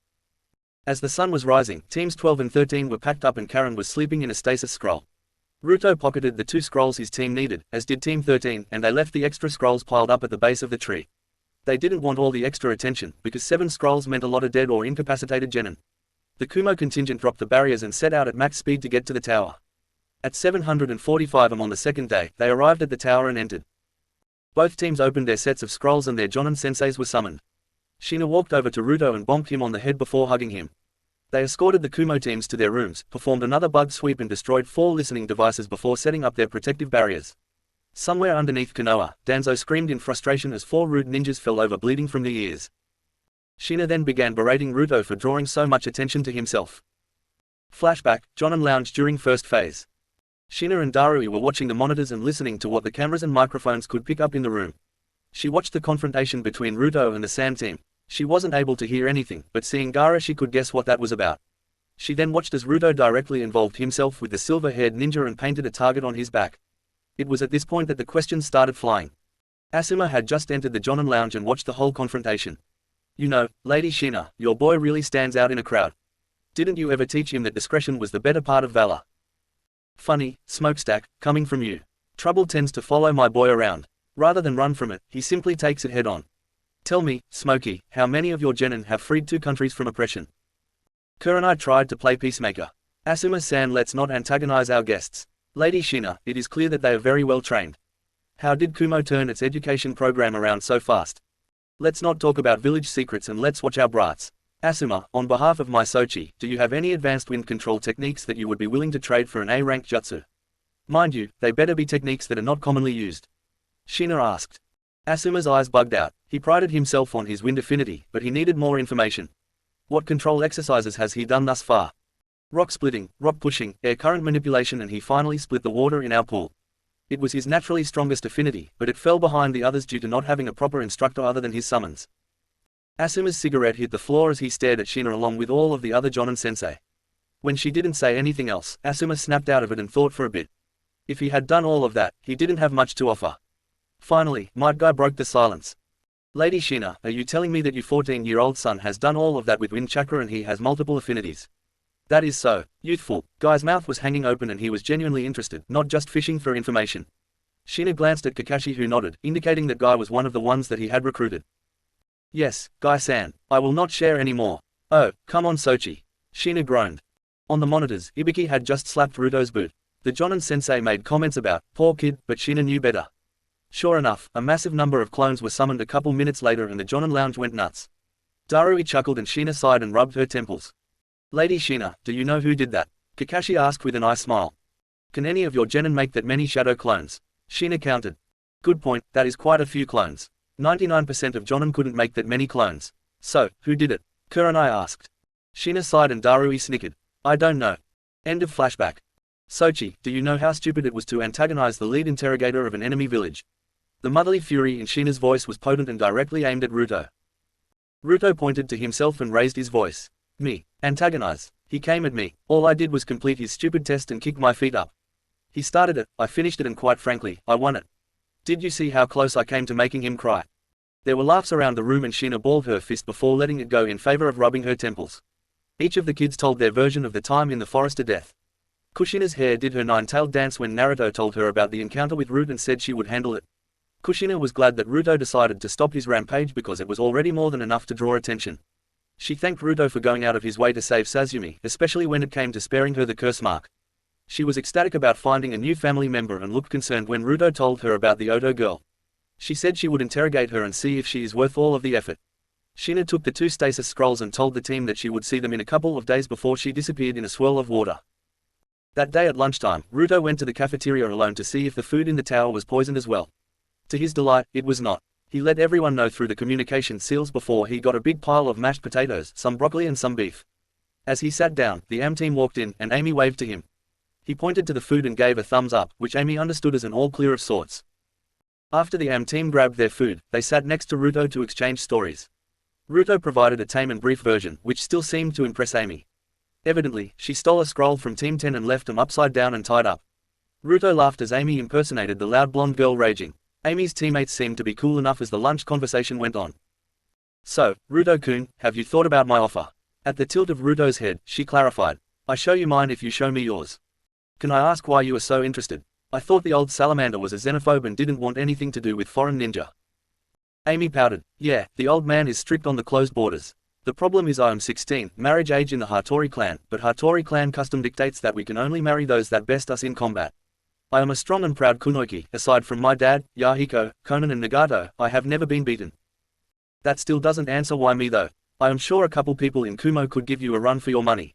As the sun was rising, teams 12 and 13 were packed up and Karen was sleeping in a stasis scroll. Ruto pocketed the 2 scrolls his team needed, as did Team 13, and they left the extra scrolls piled up at the base of the tree. They didn't want all the extra attention, because 7 scrolls meant a lot of dead or incapacitated genin. The Kumo contingent dropped the barriers and set out at max speed to get to the tower. At 745 am on the second day, they arrived at the tower and entered. Both teams opened their sets of scrolls and their Jonin senseis were summoned. Shina walked over to Ruto and bonked him on the head before hugging him. They escorted the Kumo teams to their rooms, performed another bug sweep and destroyed 4 listening devices before setting up their protective barriers. Somewhere underneath Konoha, Danzo screamed in frustration as 4 rude ninjas fell over bleeding from their ears. Shina then began berating Ruto for drawing so much attention to himself. Flashback, Jonin Lounge during first phase. Shina and Darui were watching the monitors and listening to what the cameras and microphones could pick up in the room. She watched the confrontation between Ruto and the Sand team. She wasn't able to hear anything, but seeing Gaara she could guess what that was about. She then watched as Ruto directly involved himself with the silver-haired ninja and painted a target on his back. It was at this point that the questions started flying. Asuma had just entered the Jonin Lounge and watched the whole confrontation. You know, Lady Shina, your boy really stands out in a crowd. Didn't you ever teach him that discretion was the better part of valor? Funny, smokestack, coming from you. Trouble tends to follow my boy around. Rather than run from it, he simply takes it head on. Tell me, Smokey, how many of your genin have freed 2 countries from oppression? Kurenai tried to play peacemaker. Asuma-san, let's not antagonize our guests. Lady Shina, it is clear that they are very well trained. How did Kumo turn its education program around so fast? Let's not talk about village secrets and let's watch our brats. Asuma, on behalf of my Sochi, do you have any advanced wind control techniques that you would be willing to trade for an A-rank jutsu? Mind you, they better be techniques that are not commonly used. Shina asked. Asuma's eyes bugged out. He prided himself on his wind affinity, but he needed more information. What control exercises has he done thus far? Rock splitting, rock pushing, air current manipulation, and he finally split the water in our pool. It was his naturally strongest affinity, but it fell behind the others due to not having a proper instructor other than his summons. Asuma's cigarette hit the floor as he stared at Shina along with all of the other Jonin sensei. When she didn't say anything else, Asuma snapped out of it and thought for a bit. If he had done all of that, he didn't have much to offer. Finally, Might Guy broke the silence. Lady Shina, are you telling me that your 14-year-old son has done all of that with wind chakra and he has multiple affinities? That is so. Youthful. Guy's mouth was hanging open and he was genuinely interested, not just fishing for information. Shina glanced at Kakashi who nodded, indicating that Guy was one of the ones that he had recruited. Yes, Guy-san. I will not share any more. Oh, come on Sochi. Shina groaned. On the monitors, Ibiki had just slapped Ruto's boot. The Jonin sensei made comments about, poor kid, but Shina knew better. Sure enough, a massive number of clones were summoned a couple minutes later and the Jonin Lounge went nuts. Darui chuckled and Shina sighed and rubbed her temples. Lady Shina, do you know who did that? Kakashi asked with an eye smile. Can any of your genin make that many shadow clones? Shina countered. Good point, that is quite a few clones. 99% of Jonin couldn't make that many clones. So, who did it? Kurenai asked. Shina sighed and Darui snickered. I don't know. End of flashback. Sochi, do you know how stupid it was to antagonize the lead interrogator of an enemy village? The motherly fury in Shina's voice was potent and directly aimed at Ruto. Ruto pointed to himself and raised his voice. Me. Antagonize. He came at me. All I did was complete his stupid test and kick my feet up. He started it, I finished it and quite frankly, I won it. Did you see how close I came to making him cry? There were laughs around the room and Shina balled her fist before letting it go in favor of rubbing her temples. Each of the kids told their version of the time in the forest of death. Kushina's hair did her nine-tailed dance when Naruto told her about the encounter with Root and said she would handle it. Kushina was glad that Ruto decided to stop his rampage because it was already more than enough to draw attention. She thanked Ruto for going out of his way to save Sazumi, especially when it came to sparing her the curse mark. She was ecstatic about finding a new family member and looked concerned when Ruto told her about the Odo girl. She said she would interrogate her and see if she is worth all of the effort. Shina took the 2 stasis scrolls and told the team that she would see them in a couple of days before she disappeared in a swirl of water. That day at lunchtime, Ruto went to the cafeteria alone to see if the food in the tower was poisoned as well. To his delight, it was not. He let everyone know through the communication seals before he got a big pile of mashed potatoes, some broccoli and some beef. As he sat down, the AM team walked in and Amy waved to him. He pointed to the food and gave a thumbs up, which Amy understood as an all clear of sorts. After the AM team grabbed their food, they sat next to Ruto to exchange stories. Ruto provided a tame and brief version, which still seemed to impress Amy. Evidently, she stole a scroll from Team 10 and left them upside down and tied up. Ruto laughed as Amy impersonated the loud blonde girl raging. Amy's teammates seemed to be cool enough as the lunch conversation went on. So, Ruto-kun, have you thought about my offer? At the tilt of Ruto's head, she clarified. I show you mine if you show me yours. Can I ask why you are so interested? I thought the old salamander was a xenophobe and didn't want anything to do with foreign ninja. Amy pouted. Yeah, the old man is strict on the closed borders. The problem is I am 16, marriage age in the Hattori clan, but Hattori clan custom dictates that we can only marry those that best us in combat. I am a strong and proud kunoichi. Aside from my dad, Yahiko, Conan and Nagato, I have never been beaten. That still doesn't answer why me though. I am sure a couple people in Kumo could give you a run for your money.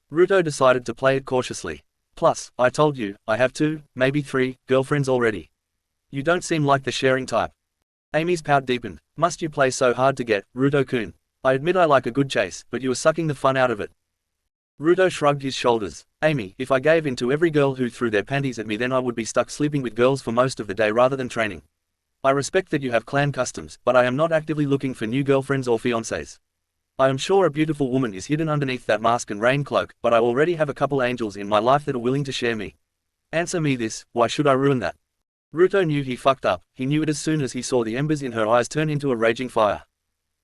Ruto decided to play it cautiously. Plus, I told you, I have 2, maybe 3, girlfriends already. You don't seem like the sharing type. Amy's pout deepened. Must you play so hard to get, Ruto-kun? I admit I like a good chase, but you are sucking the fun out of it. Ruto shrugged his shoulders. Amy, if I gave in to every girl who threw their panties at me, then I would be stuck sleeping with girls for most of the day rather than training. I respect that you have clan customs, but I am not actively looking for new girlfriends or fiancés. I am sure a beautiful woman is hidden underneath that mask and rain cloak, but I already have a couple angels in my life that are willing to share me. Answer me this, why should I ruin that? Ruto knew he fucked up. He knew it as soon as he saw the embers in her eyes turn into a raging fire.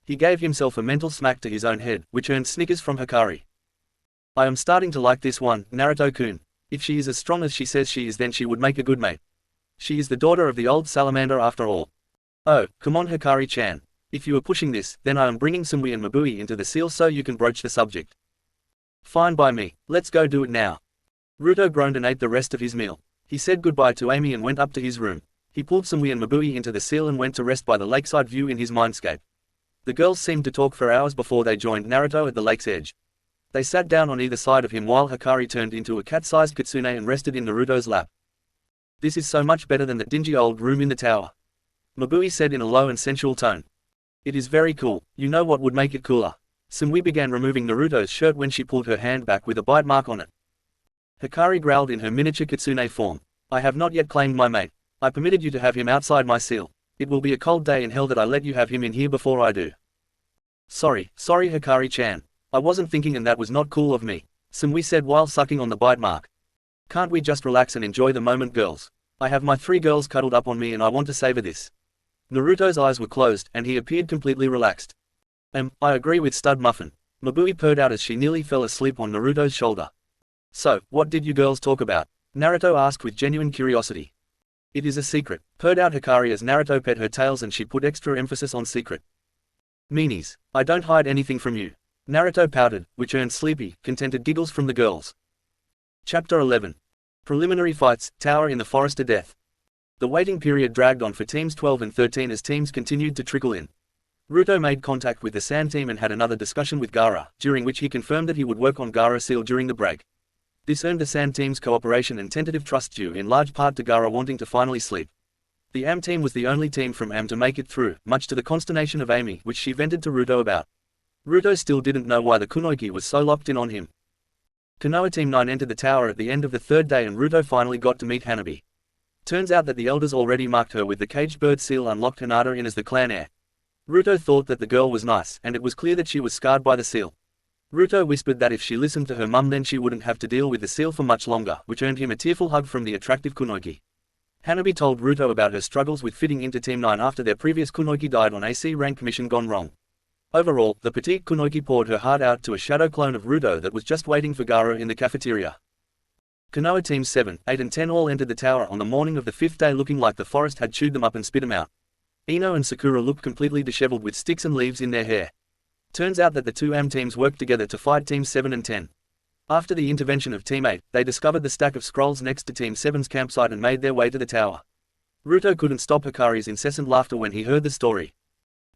He gave himself a mental smack to his own head, which earned snickers from Hikari. I am starting to like this one, Naruto-kun. If she is as strong as she says she is, then she would make a good mate. She is the daughter of the old salamander after all. Oh, come on Hikari-chan. If you are pushing this, then I am bringing Sumui and Mabui into the seal so you can broach the subject. Fine by me, let's go do it now. Ruto groaned and ate the rest of his meal. He said goodbye to Amy and went up to his room. He pulled Sumui and Mabui into the seal and went to rest by the lakeside view in his mindscape. The girls seemed to talk for hours before they joined Naruto at the lake's edge. They sat down on either side of him while Hikari turned into a cat-sized kitsune and rested in Naruto's lap. This is so much better than the dingy old room in the tower. Mabui said in a low and sensual tone. It is very cool. You know what would make it cooler? Sumui began removing Naruto's shirt when she pulled her hand back with a bite mark on it. Hikari growled in her miniature kitsune form. I have not yet claimed my mate. I permitted you to have him outside my seal. It will be a cold day in hell that I let you have him in here before I do. Sorry Hikari-chan. I wasn't thinking and that was not cool of me, Sumui said while sucking on the bite mark. Can't we just relax and enjoy the moment, girls? I have my 3 girls cuddled up on me and I want to savor this. Naruto's eyes were closed and he appeared completely relaxed. I agree with Stud Muffin. Mabui purred out as she nearly fell asleep on Naruto's shoulder. So, what did you girls talk about? Naruto asked with genuine curiosity. It is a secret, purred out Hikari as Naruto pet her tails and she put extra emphasis on secret. Meanies, I don't hide anything from you. Naruto pouted, which earned sleepy, contented giggles from the girls. Chapter 11. Preliminary fights, Tower in the Forest of Death. The waiting period dragged on for teams 12 and 13 as teams continued to trickle in. Ruto made contact with the Sand team and had another discussion with Gaara, during which he confirmed that he would work on Gaara seal during the break. This earned the Sand team's cooperation and tentative trust due in large part to Gaara wanting to finally sleep. The AM team was the only team from AM to make it through, much to the consternation of Amy, which she vented to Ruto about. Ruto still didn't know why the kunoichi was so locked in on him. Konoha Team 9 entered the tower at the end of the 3rd day and Ruto finally got to meet Hanabi. Turns out that the elders already marked her with the caged bird seal unlocked hinata in as the clan heir. Ruto thought that the girl was nice and it was clear that she was scarred by the seal. Ruto whispered that if she listened to her mum then she wouldn't have to deal with the seal for much longer, which earned him a tearful hug from the attractive kunoichi. Hanabi told Ruto about her struggles with fitting into Team 9 after their previous kunoichi died on AC rank mission gone wrong. Overall, the petite kunoichi poured her heart out to a shadow clone of Ruto that was just waiting for Gaara in the cafeteria. Konoha Teams 7, 8 and 10 all entered the tower on the morning of the 5th day looking like the forest had chewed them up and spit them out. Ino and Sakura looked completely disheveled with sticks and leaves in their hair. Turns out that the 2 AM teams worked together to fight Teams 7 and 10. After the intervention of Team 8, they discovered the stack of scrolls next to Team 7's campsite and made their way to the tower. Ruto couldn't stop Hikari's incessant laughter when he heard the story.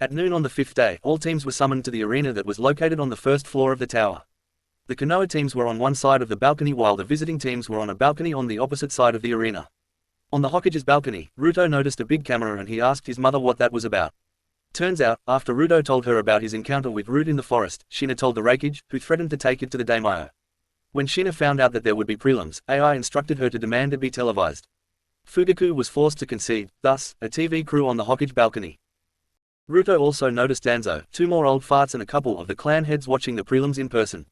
At noon on the 5th day, all teams were summoned to the arena that was located on the 1st floor of the tower. The Konoha teams were on one side of the balcony while the visiting teams were on a balcony on the opposite side of the arena. On the Hokage's balcony, Ruto noticed a big camera and he asked his mother what that was about. Turns out, after Ruto told her about his encounter with Root in the forest, Shina told the Refuge, who threatened to take it to the daimyo. When Shina found out that there would be prelims, AI instructed her to demand it be televised. Fugaku was forced to concede, thus, a TV crew on the Hokage balcony. Ruto also noticed Danzo, 2 more old farts and a couple of the clan heads watching the prelims in person.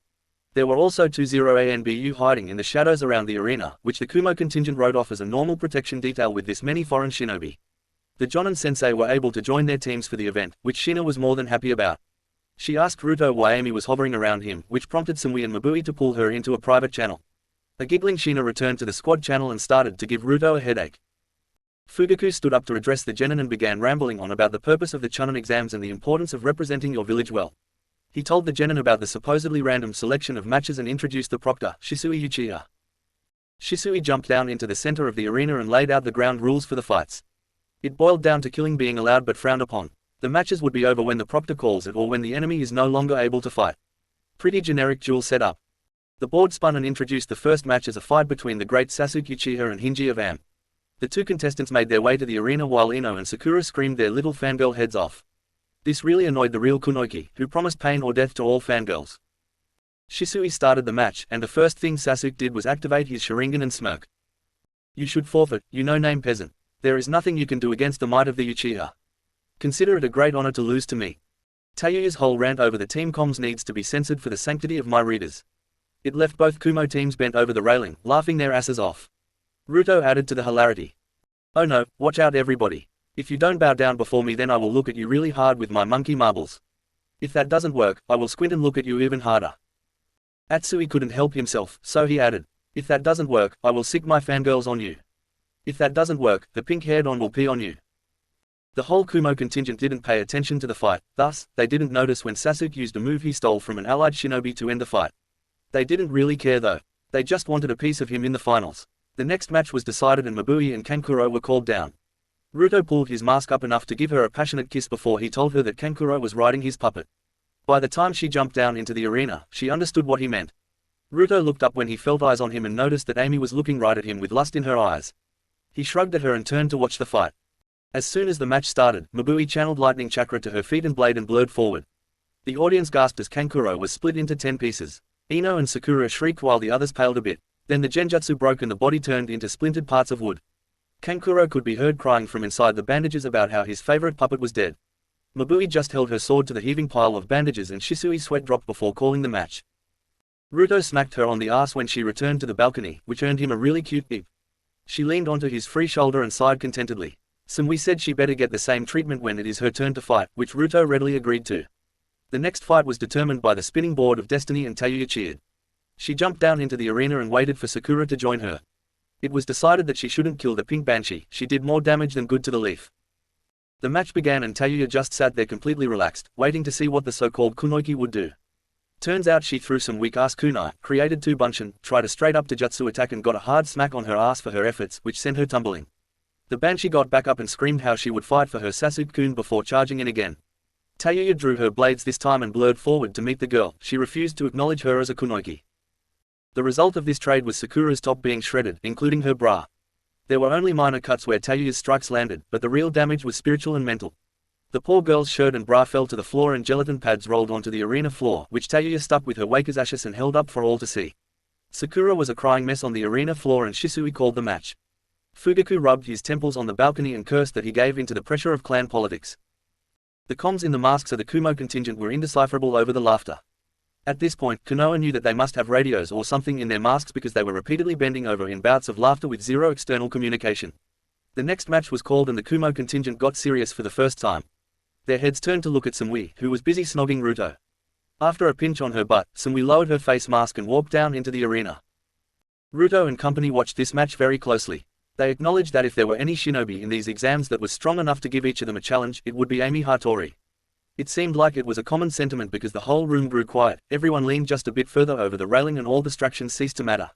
There were also 20 ANBU hiding in the shadows around the arena, which the Kumo contingent wrote off as a normal protection detail with this many foreign shinobi. The Jonin sensei were able to join their teams for the event, which Shina was more than happy about. She asked Ruto why Amy was hovering around him, which prompted Sumui and Mabui to pull her into a private channel. A giggling Shina returned to the squad channel and started to give Ruto a headache. Fugaku stood up to address the genin and began rambling on about the purpose of the chunin exams and the importance of representing your village well. He told the genin about the supposedly random selection of matches and introduced the proctor, Shisui Uchiha. Shisui jumped down into the center of the arena and laid out the ground rules for the fights. It boiled down to killing being allowed but frowned upon. The matches would be over when the proctor calls it or when the enemy is no longer able to fight. Pretty generic duel setup. The board spun and introduced the first match as a fight between the great Sasuke Uchiha and Hinji of Am. The two contestants made their way to the arena while Ino and Sakura screamed their little fangirl heads off. This really annoyed the real Kunoki, who promised pain or death to all fangirls. Shisui started the match, and the first thing Sasuke did was activate his Sharingan and smirk. You should forfeit, you no-name peasant. There is nothing you can do against the might of the Uchiha. Consider it a great honor to lose to me. Tayuya's whole rant over the team comms needs to be censored for the sanctity of my readers. It left both Kumo teams bent over the railing, laughing their asses off. Ruto added to the hilarity. Oh no, watch out everybody. If you don't bow down before me then I will look at you really hard with my monkey marbles. If that doesn't work, I will squint and look at you even harder. Atsui couldn't help himself, so he added. If that doesn't work, I will sick my fangirls on you. If that doesn't work, the pink-haired on will pee on you. The whole Kumo contingent didn't pay attention to the fight, thus, they didn't notice when Sasuke used a move he stole from an allied shinobi to end the fight. They didn't really care though. They just wanted a piece of him in the finals. The next match was decided and Mabui and Kankuro were called down. Ruto pulled his mask up enough to give her a passionate kiss before he told her that Kankuro was riding his puppet. By the time she jumped down into the arena, she understood what he meant. Ruto looked up when he felt eyes on him and noticed that Amy was looking right at him with lust in her eyes. He shrugged at her and turned to watch the fight. As soon as the match started, Mabui channeled lightning chakra to her feet and blade and blurred forward. The audience gasped as Kankuro was split into 10 pieces. Ino and Sakura shrieked while the others paled a bit. Then the genjutsu broke and the body turned into splintered parts of wood. Kankuro could be heard crying from inside the bandages about how his favorite puppet was dead. Mabui just held her sword to the heaving pile of bandages and Shisui's sweat dropped before calling the match. Ruto smacked her on the ass when she returned to the balcony, which earned him a really cute beep. She leaned onto his free shoulder and sighed contentedly. Sumui said she better get the same treatment when it is her turn to fight, which Ruto readily agreed to. The next fight was determined by the spinning board of destiny and Tayuya cheered. She jumped down into the arena and waited for Sakura to join her. It was decided that she shouldn't kill the pink banshee, she did more damage than good to the leaf. The match began and Tayuya just sat there completely relaxed, waiting to see what the so-called kunoiki would do. Turns out she threw some weak-ass kunai, created 2 bunshin, tried a straight-up Taijutsu attack and got a hard smack on her ass for her efforts, which sent her tumbling. The banshee got back up and screamed how she would fight for her Sasuke-kun before charging in again. Tayuya drew her blades this time and blurred forward to meet the girl, she refused to acknowledge her as a kunoiki. The result of this trade was Sakura's top being shredded, including her bra. There were only minor cuts where Tayuya's strikes landed, but the real damage was spiritual and mental. The poor girl's shirt and bra fell to the floor and gelatin pads rolled onto the arena floor, which Tayuya stuck with her waker's ashes and held up for all to see. Sakura was a crying mess on the arena floor and Shisui called the match. Fugaku rubbed his temples on the balcony and cursed that he gave into the pressure of clan politics. The comms in the masks of the Kumo contingent were indecipherable over the laughter. At this point, Konoha knew that they must have radios or something in their masks because they were repeatedly bending over in bouts of laughter with zero external communication. The next match was called and the Kumo contingent got serious for the first time. Their heads turned to look at Sumui, who was busy snogging Ruto. After a pinch on her butt, Sumui lowered her face mask and walked down into the arena. Ruto and company watched this match very closely. They acknowledged that if there were any shinobi in these exams that was strong enough to give each of them a challenge, it would be Amy Hattori. It seemed like it was a common sentiment because the whole room grew quiet, everyone leaned just a bit further over the railing and all distractions ceased to matter.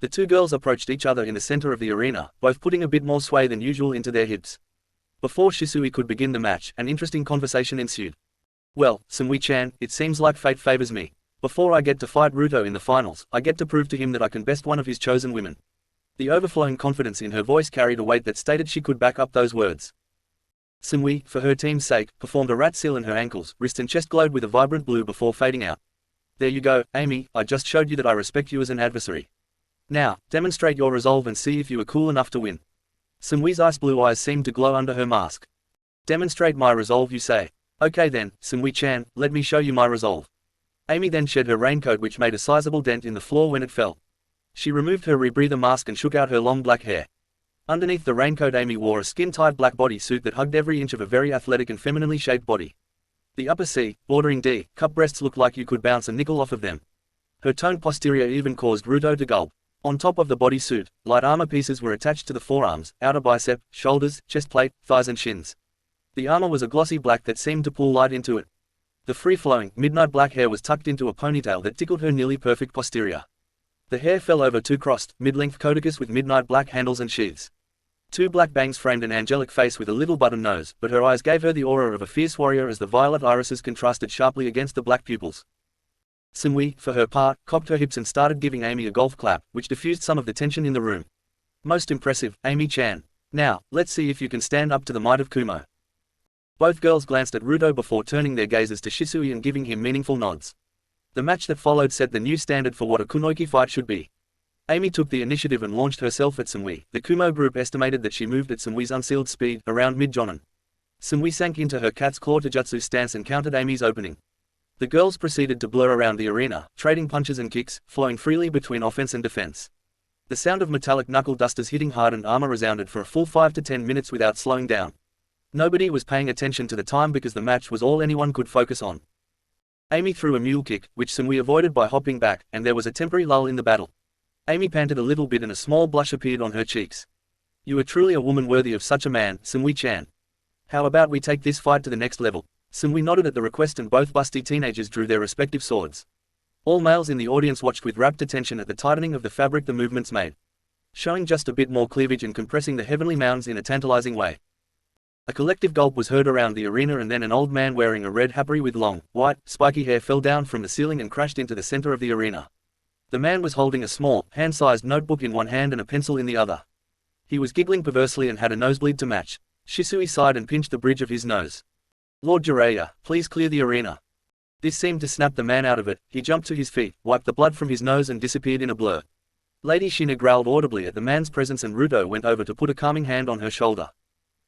The two girls approached each other in the center of the arena, both putting a bit more sway than usual into their hips. Before Shisui could begin the match, an interesting conversation ensued. Well, Sumui-chan, it seems like fate favors me. Before I get to fight Ruto in the finals, I get to prove to him that I can best one of his chosen women. The overflowing confidence in her voice carried a weight that stated she could back up those words. Sumui, for her team's sake, performed a rat seal and her ankles, wrist and chest glowed with a vibrant blue before fading out. There you go, Amy, I just showed you that I respect you as an adversary. Now, demonstrate your resolve and see if you are cool enough to win. Sumui's ice blue eyes seemed to glow under her mask. Demonstrate my resolve, you say. Okay then, Sumui-chan, let me show you my resolve. Amy then shed her raincoat which made a sizable dent in the floor when it fell. She removed her rebreather mask and shook out her long black hair. Underneath the raincoat Amy wore a skin-tight black bodysuit that hugged every inch of a very athletic and femininely shaped body. The upper C, bordering D, cup breasts looked like you could bounce a nickel off of them. Her toned posterior even caused Ruto to gulp. On top of the bodysuit, light armor pieces were attached to the forearms, outer bicep, shoulders, chest plate, thighs and shins. The armor was a glossy black that seemed to pull light into it. The free-flowing, midnight black hair was tucked into a ponytail that tickled her nearly perfect posterior. The hair fell over two crossed, mid-length codicus with midnight black handles and sheaths. Two black bangs framed an angelic face with a little button nose, but her eyes gave her the aura of a fierce warrior as the violet irises contrasted sharply against the black pupils. Seung-woo, for her part, cocked her hips and started giving Amy a golf clap, which diffused some of the tension in the room. Most impressive, Amy-chan. Now, let's see if you can stand up to the might of Kumo. Both girls glanced at Ruto before turning their gazes to Shisui and giving him meaningful nods. The match that followed set the new standard for what a kunoichi fight should be. Amy took the initiative and launched herself at Seung-woo. The Kumo group estimated that she moved at Seung-woo's unsealed speed, around mid-jonin. Seung-woo sank into her cat's claw jutsu stance and countered Amy's opening. The girls proceeded to blur around the arena, trading punches and kicks, flowing freely between offense and defense. The sound of metallic knuckle dusters hitting hardened armor resounded for a full 5 to 10 minutes without slowing down. Nobody was paying attention to the time because the match was all anyone could focus on. Amy threw a mule kick, which Seung-woo avoided by hopping back, and there was a temporary lull in the battle. Amy panted a little bit and a small blush appeared on her cheeks. "You are truly a woman worthy of such a man, Seung-woo-chan. How about we take this fight to the next level?" Seung-woo nodded at the request and both busty teenagers drew their respective swords. All males in the audience watched with rapt attention at the tightening of the fabric the movements made, showing just a bit more cleavage and compressing the heavenly mounds in a tantalizing way. A collective gulp was heard around the arena and then an old man wearing a red hapari with long, white, spiky hair fell down from the ceiling and crashed into the center of the arena. The man was holding a small, hand-sized notebook in one hand and a pencil in the other. He was giggling perversely and had a nosebleed to match. Shisui sighed and pinched the bridge of his nose. "Lord Jiraiya, please clear the arena." This seemed to snap the man out of it. He jumped to his feet, wiped the blood from his nose and disappeared in a blur. Lady Shina growled audibly at the man's presence and Ruto went over to put a calming hand on her shoulder.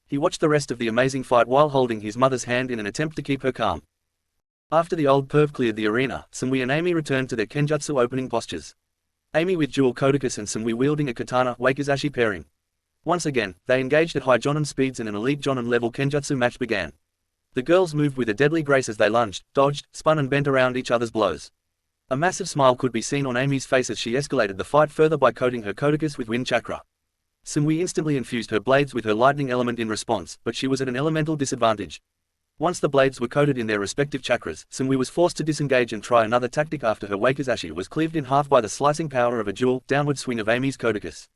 He watched the rest of the amazing fight while holding his mother's hand in an attempt to keep her calm. After the old perv cleared the arena, Seung-woo and Amy returned to their kenjutsu opening postures. Amy with dual codicus and Seung-woo wielding a katana wakizashi pairing. Once again, they engaged at high jonin speeds and an elite jonin level kenjutsu match began. The girls moved with a deadly grace as they lunged, dodged, spun and bent around each other's blows. A massive smile could be seen on Amy's face as she escalated the fight further by coating her codicus with wind chakra. Seung-woo instantly infused her blades with her lightning element in response, but she was at an elemental disadvantage. Once the blades were coated in their respective chakras, Seung-woo was forced to disengage and try another tactic after her wakizashi was cleaved in half by the slicing power of a dual, downward swing of Amy's codicus.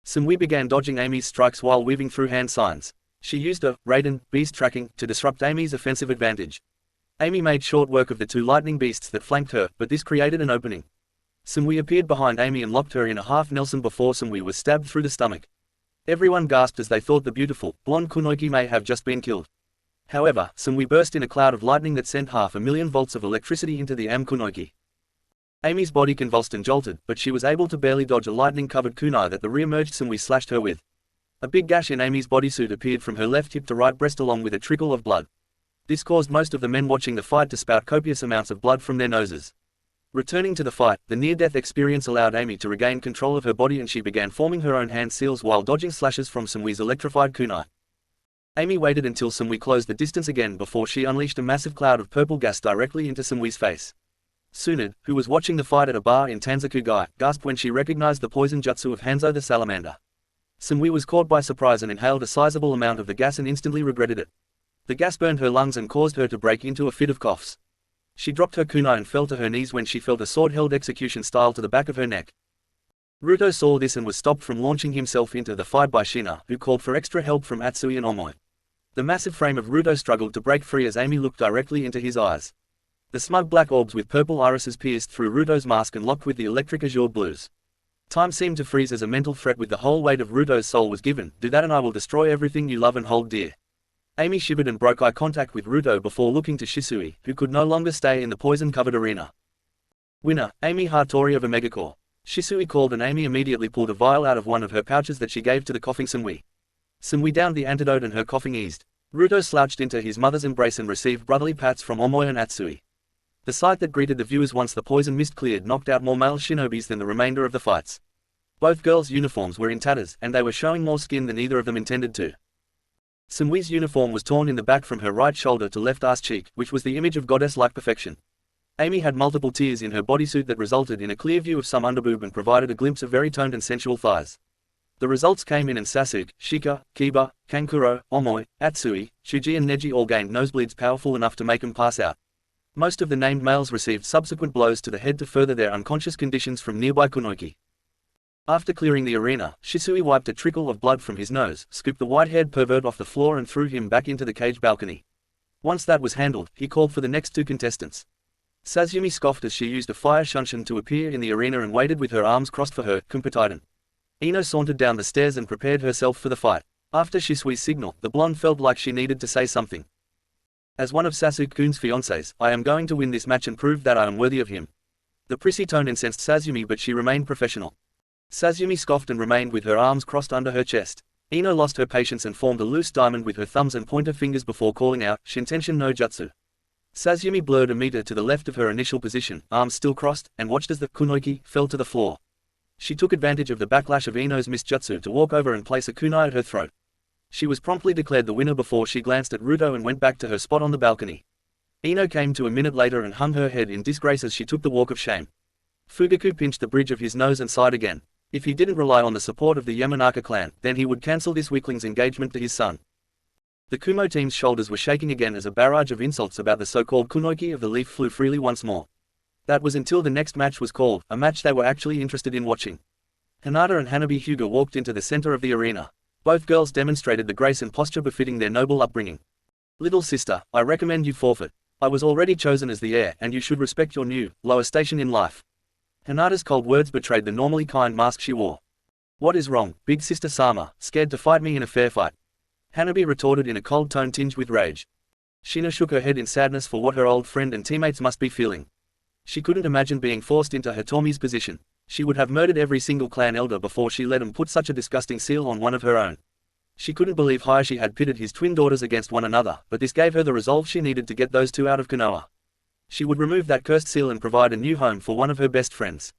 Seung-woo began dodging Amy's strikes while weaving through hand signs. She used a Raiden beast tracking to disrupt Amy's offensive advantage. Amy made short work of the two lightning beasts that flanked her, but this created an opening. Seung-woo appeared behind Amy and locked her in a half Nelson before Seung-woo was stabbed through the stomach. Everyone gasped as they thought the beautiful, blonde kunoichi may have just been killed. However, Seung-woo burst in a cloud of lightning that sent 500,000 volts of electricity into the kunoichi. Amy's body convulsed and jolted, but she was able to barely dodge a lightning-covered kunai that the re-emerged Seung-woo slashed her with. A big gash in Amy's bodysuit appeared from her left hip to right breast along with a trickle of blood. This caused most of the men watching the fight to spout copious amounts of blood from their noses. Returning to the fight, the near-death experience allowed Amy to regain control of her body and she began forming her own hand seals while dodging slashes from Seung-woo's electrified kunai. Amy waited until Seung-woo closed the distance again before she unleashed a massive cloud of purple gas directly into Seung-woo's face. Tsunade, who was watching the fight at a bar in Tanzaku-gai, gasped when she recognized the poison jutsu of Hanzo the Salamander. Seung-woo was caught by surprise and inhaled a sizable amount of the gas and instantly regretted it. The gas burned her lungs and caused her to break into a fit of coughs. She dropped her kunai and fell to her knees when she felt a sword held execution style to the back of her neck. Ruto saw this and was stopped from launching himself into the fight by Shina, who called for extra help from Atsui and Omoi. The massive frame of Ruto struggled to break free as Amy looked directly into his eyes. The smug black orbs with purple irises pierced through Ruto's mask and locked with the electric azure blues. Time seemed to freeze as a mental threat with the whole weight of Ruto's soul was given. "Do that and I will destroy everything you love and hold dear." Amy shivered and broke eye contact with Ruto before looking to Shisui, who could no longer stay in the poison-covered arena. "Winner, Amy Hattori of Omegacore." Shisui called and Amy immediately pulled a vial out of one of her pouches that she gave to the coughing Seung-woo. Seung-woo downed the antidote and her coughing eased. Ruto slouched into his mother's embrace and received brotherly pats from Omoi and Atsui. The sight that greeted the viewers once the poison mist cleared knocked out more male shinobis than the remainder of the fights. Both girls' uniforms were in tatters, and they were showing more skin than either of them intended to. Seung-woo's uniform was torn in the back from her right shoulder to left ass cheek, which was the image of goddess-like perfection. Amy had multiple tears in her bodysuit that resulted in a clear view of some underboob and provided a glimpse of very toned and sensual thighs. The results came in and Sasuke, Shika, Kiba, Kankuro, Omoi, Atsui, Shuji and Neji all gained nosebleeds powerful enough to make them pass out. Most of the named males received subsequent blows to the head to further their unconscious conditions from nearby kunoiki. After clearing the arena, Shisui wiped a trickle of blood from his nose, scooped the white-haired pervert off the floor and threw him back into the cage balcony. Once that was handled, he called for the next two contestants. Sazumi scoffed as she used a fire shunshin to appear in the arena and waited with her arms crossed for her competition. Ino sauntered down the stairs and prepared herself for the fight. After Shisui's signal, the blonde felt like she needed to say something. As one of Sasuke-kun's fiancés, I am going to win this match and prove that I am worthy of him. The prissy tone incensed Sazumi, but she remained professional. Sazumi scoffed and remained with her arms crossed under her chest. Ino lost her patience and formed a loose diamond with her thumbs and pointer fingers before calling out, Shintenshin no Jutsu. Sazumi blurred a meter to the left of her initial position, arms still crossed, and watched as the kunoiki fell to the floor. She took advantage of the backlash of Ino's misjutsu to walk over and place a kunai at her throat. She was promptly declared the winner before she glanced at Ruto and went back to her spot on the balcony. Ino came to a minute later and hung her head in disgrace as she took the walk of shame. Fugaku pinched the bridge of his nose and sighed again. If he didn't rely on the support of the Yamanaka clan, then he would cancel this weakling's engagement to his son. The Kumo team's shoulders were shaking again as a barrage of insults about the so-called kunoiki of the leaf flew freely once more. That was until the next match was called, a match they were actually interested in watching. Hinata and Hanabi Hyuga walked into the center of the arena. Both girls demonstrated the grace and posture befitting their noble upbringing. Little sister, I recommend you forfeit. I was already chosen as the heir, and you should respect your new, lower station in life. Hinata's cold words betrayed the normally kind mask she wore. What is wrong, big sister Sama, scared to fight me in a fair fight? Hanabi retorted in a cold tone tinged with rage. Shina shook her head in sadness for what her old friend and teammates must be feeling. She couldn't imagine being forced into Hitomi's position. She would have murdered every single clan elder before she let him put such a disgusting seal on one of her own. She couldn't believe Hayashi had pitted his twin daughters against one another, but this gave her the resolve she needed to get those two out of Konoha. She would remove that cursed seal and provide a new home for one of her best friends.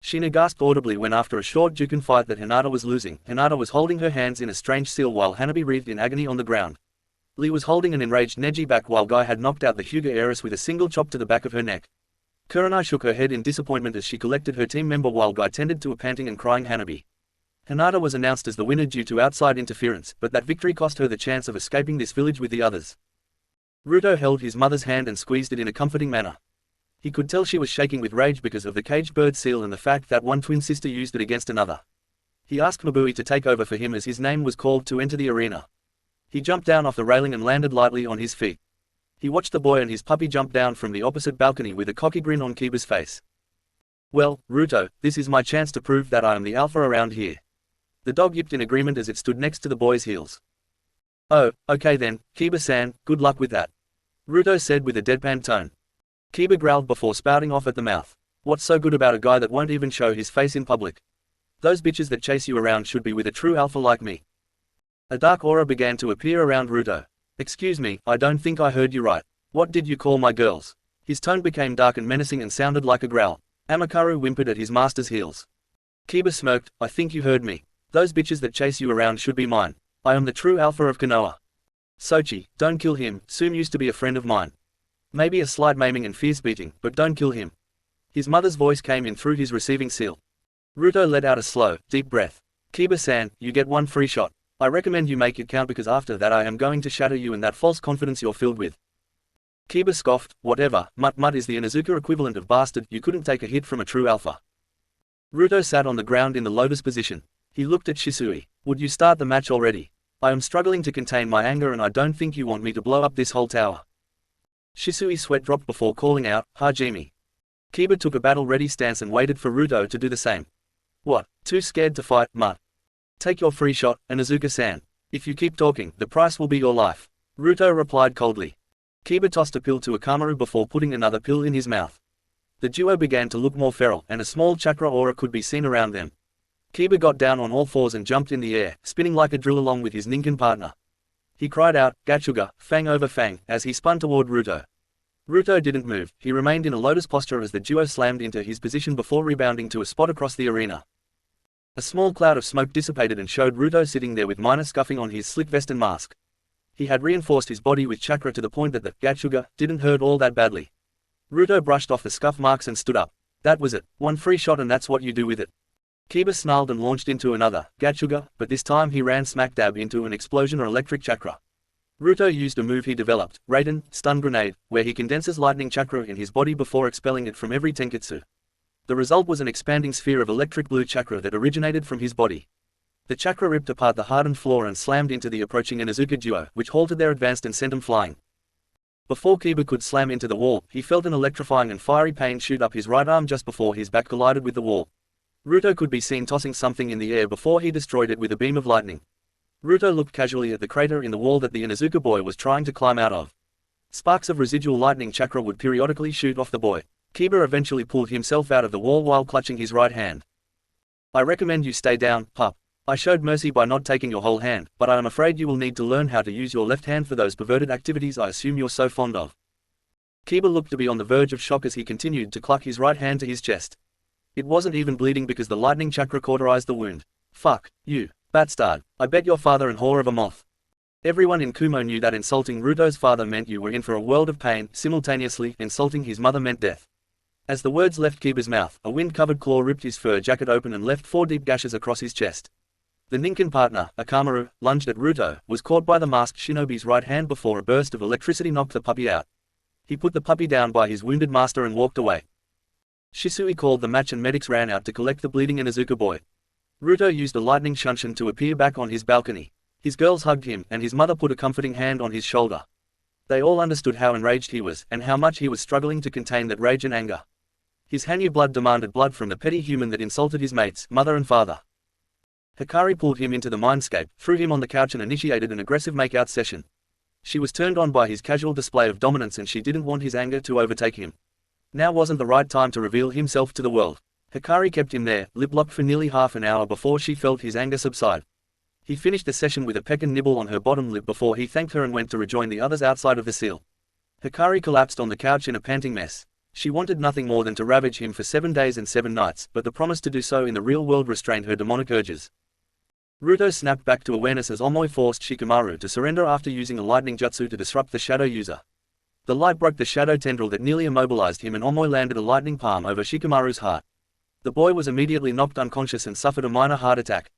Shina gasped audibly when after a short Juken fight that Hinata was losing, Hinata was holding her hands in a strange seal while Hanabi writhed in agony on the ground. Lee was holding an enraged Neji back while Guy had knocked out the Hyuga heiress with a single chop to the back of her neck. Kurenai shook her head in disappointment as she collected her team member while Guy tended to a panting and crying Hanabi. Hinata was announced as the winner due to outside interference, but that victory cost her the chance of escaping this village with the others. Ruto held his mother's hand and squeezed it in a comforting manner. He could tell she was shaking with rage because of the caged bird seal and the fact that one twin sister used it against another. He asked Mabui to take over for him as his name was called to enter the arena. He jumped down off the railing and landed lightly on his feet. He watched the boy and his puppy jump down from the opposite balcony with a cocky grin on Kiba's face. Well, Ruto, this is my chance to prove that I am the alpha around here. The dog yipped in agreement as it stood next to the boy's heels. Oh, okay then, Kiba-san, good luck with that. Ruto said with a deadpan tone. Kiba growled before spouting off at the mouth. What's so good about a guy that won't even show his face in public? Those bitches that chase you around should be with a true alpha like me. A dark aura began to appear around Ruto. Excuse me, I don't think I heard you right. What did you call my girls? His tone became dark and menacing and sounded like a growl. Amakaru whimpered at his master's heels. Kiba smirked, I think you heard me. Those bitches that chase you around should be mine. I am the true alpha of Konoha. Sochi, don't kill him, Sum used to be a friend of mine. Maybe a slight maiming and fierce beating, but don't kill him. His mother's voice came in through his receiving seal. Ruto let out a slow, deep breath. Kiba-san, you get one free shot. I recommend you make it count because after that I am going to shatter you and that false confidence you're filled with. Kiba scoffed, whatever, Mut is the Inuzuka equivalent of bastard, you couldn't take a hit from a true alpha. Ruto sat on the ground in the lotus position. He looked at Shisui. Would you start the match already? I am struggling to contain my anger and I don't think you want me to blow up this whole tower. Shisui's sweat dropped before calling out, Hajime. Kiba took a battle-ready stance and waited for Ruto to do the same. What, too scared to fight, Mut? Take your free shot, Inuzuka-san. If you keep talking, the price will be your life. Ruto replied coldly. Kiba tossed a pill to Akamaru before putting another pill in his mouth. The duo began to look more feral, and a small chakra aura could be seen around them. Kiba got down on all fours and jumped in the air, spinning like a drill along with his ninkin partner. He cried out, Gachuga, fang over fang, as he spun toward Ruto. Ruto didn't move, he remained in a lotus posture as the duo slammed into his position before rebounding to a spot across the arena. A small cloud of smoke dissipated and showed Ruto sitting there with minor scuffing on his slick vest and mask. He had reinforced his body with chakra to the point that the Gachuga didn't hurt all that badly. Ruto brushed off the scuff marks and stood up. That was it. One free shot and that's what you do with it. Kiba snarled and launched into another, Gatsuga, but this time he ran smack dab into an explosion or electric chakra. Ruto used a move he developed, Raiden, Stun Grenade, where he condenses lightning chakra in his body before expelling it from every tenketsu. The result was an expanding sphere of electric blue chakra that originated from his body. The chakra ripped apart the hardened floor and slammed into the approaching Inuzuka duo, which halted their advance and sent them flying. Before Kiba could slam into the wall, he felt an electrifying and fiery pain shoot up his right arm just before his back collided with the wall. Ruto could be seen tossing something in the air before he destroyed it with a beam of lightning. Ruto looked casually at the crater in the wall that the Inuzuka boy was trying to climb out of. Sparks of residual lightning chakra would periodically shoot off the boy. Kiba eventually pulled himself out of the wall while clutching his right hand. I recommend you stay down, pup. I showed mercy by not taking your whole hand, but I am afraid you will need to learn how to use your left hand for those perverted activities I assume you're so fond of. Kiba looked to be on the verge of shock as he continued to cluck his right hand to his chest. It wasn't even bleeding because the lightning chakra cauterized the wound. Fuck, you, bastard. I bet your father and whore of a moth. Everyone in Kumo knew that insulting Ruto's father meant you were in for a world of pain, simultaneously, insulting his mother meant death. As the words left Kiba's mouth, a wind-covered claw ripped his fur jacket open and left 4 deep gashes across his chest. The Ninken partner, Akamaru, lunged at Ruto, was caught by the masked shinobi's right hand before a burst of electricity knocked the puppy out. He put the puppy down by his wounded master and walked away. Shisui called the match and medics ran out to collect the bleeding Inuzuka boy. Ruto used a lightning shunshin to appear back on his balcony. His girls hugged him, and his mother put a comforting hand on his shoulder. They all understood how enraged he was, and how much he was struggling to contain that rage and anger. His Hanyu blood demanded blood from the petty human that insulted his mates, mother and father. Hikari pulled him into the mindscape, threw him on the couch and initiated an aggressive makeout session. She was turned on by his casual display of dominance and she didn't want his anger to overtake him. Now wasn't the right time to reveal himself to the world. Hikari kept him there, lip-locked for nearly half an hour before she felt his anger subside. He finished the session with a peck and nibble on her bottom lip before he thanked her and went to rejoin the others outside of the seal. Hikari collapsed on the couch in a panting mess. She wanted nothing more than to ravage him for 7 days and 7 nights, but the promise to do so in the real world restrained her demonic urges. Ruto snapped back to awareness as Omoi forced Shikamaru to surrender after using a lightning jutsu to disrupt the shadow user. The light broke the shadow tendril that nearly immobilized him and Omoi landed a lightning palm over Shikamaru's heart. The boy was immediately knocked unconscious and suffered a minor heart attack.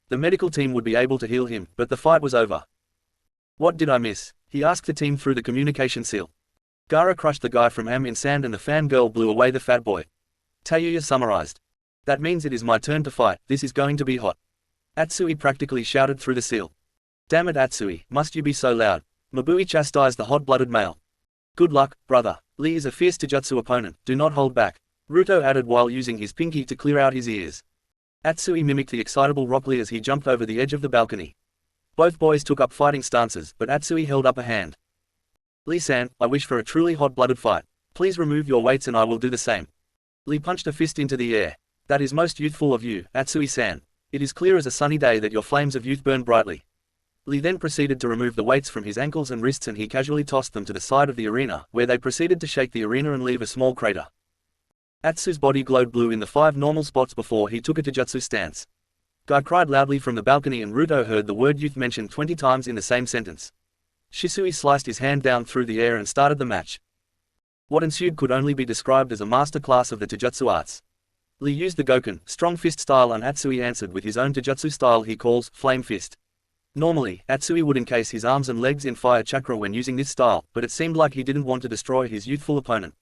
The medical team would be able to heal him, but the fight was over. What did I miss? He asked the team through the communication seal. Gaara crushed the guy from Am in sand and the fangirl blew away the fat boy. Tayuya summarized. That means it is my turn to fight, this is going to be hot. Atsui practically shouted through the seal. Damn it Atsui, must you be so loud? Mabui chastised the hot-blooded male. Good luck, brother. Lee is a fierce Taijutsu opponent, do not hold back. Ruto added while using his pinky to clear out his ears. Atsui mimicked the excitable Rock Lee as he jumped over the edge of the balcony. Both boys took up fighting stances, but Atsui held up a hand. Lee-san, I wish for a truly hot-blooded fight. Please remove your weights and I will do the same. Lee punched a fist into the air. That is most youthful of you, Atsui-san. It is clear as a sunny day that your flames of youth burn brightly. Lee then proceeded to remove the weights from his ankles and wrists and he casually tossed them to the side of the arena, where they proceeded to shake the arena and leave a small crater. Atsu's body glowed blue in the 5 normal spots before he took a Taijutsu stance. Guy cried loudly from the balcony and Ruto heard the word youth mentioned 20 times in the same sentence. Shisui sliced his hand down through the air and started the match. What ensued could only be described as a master class of the Taijutsu arts. Lee used the Goken, strong fist style and Atsui answered with his own Taijutsu style he calls Flame Fist. Normally, Atsui would encase his arms and legs in fire chakra when using this style, but it seemed like he didn't want to destroy his youthful opponent.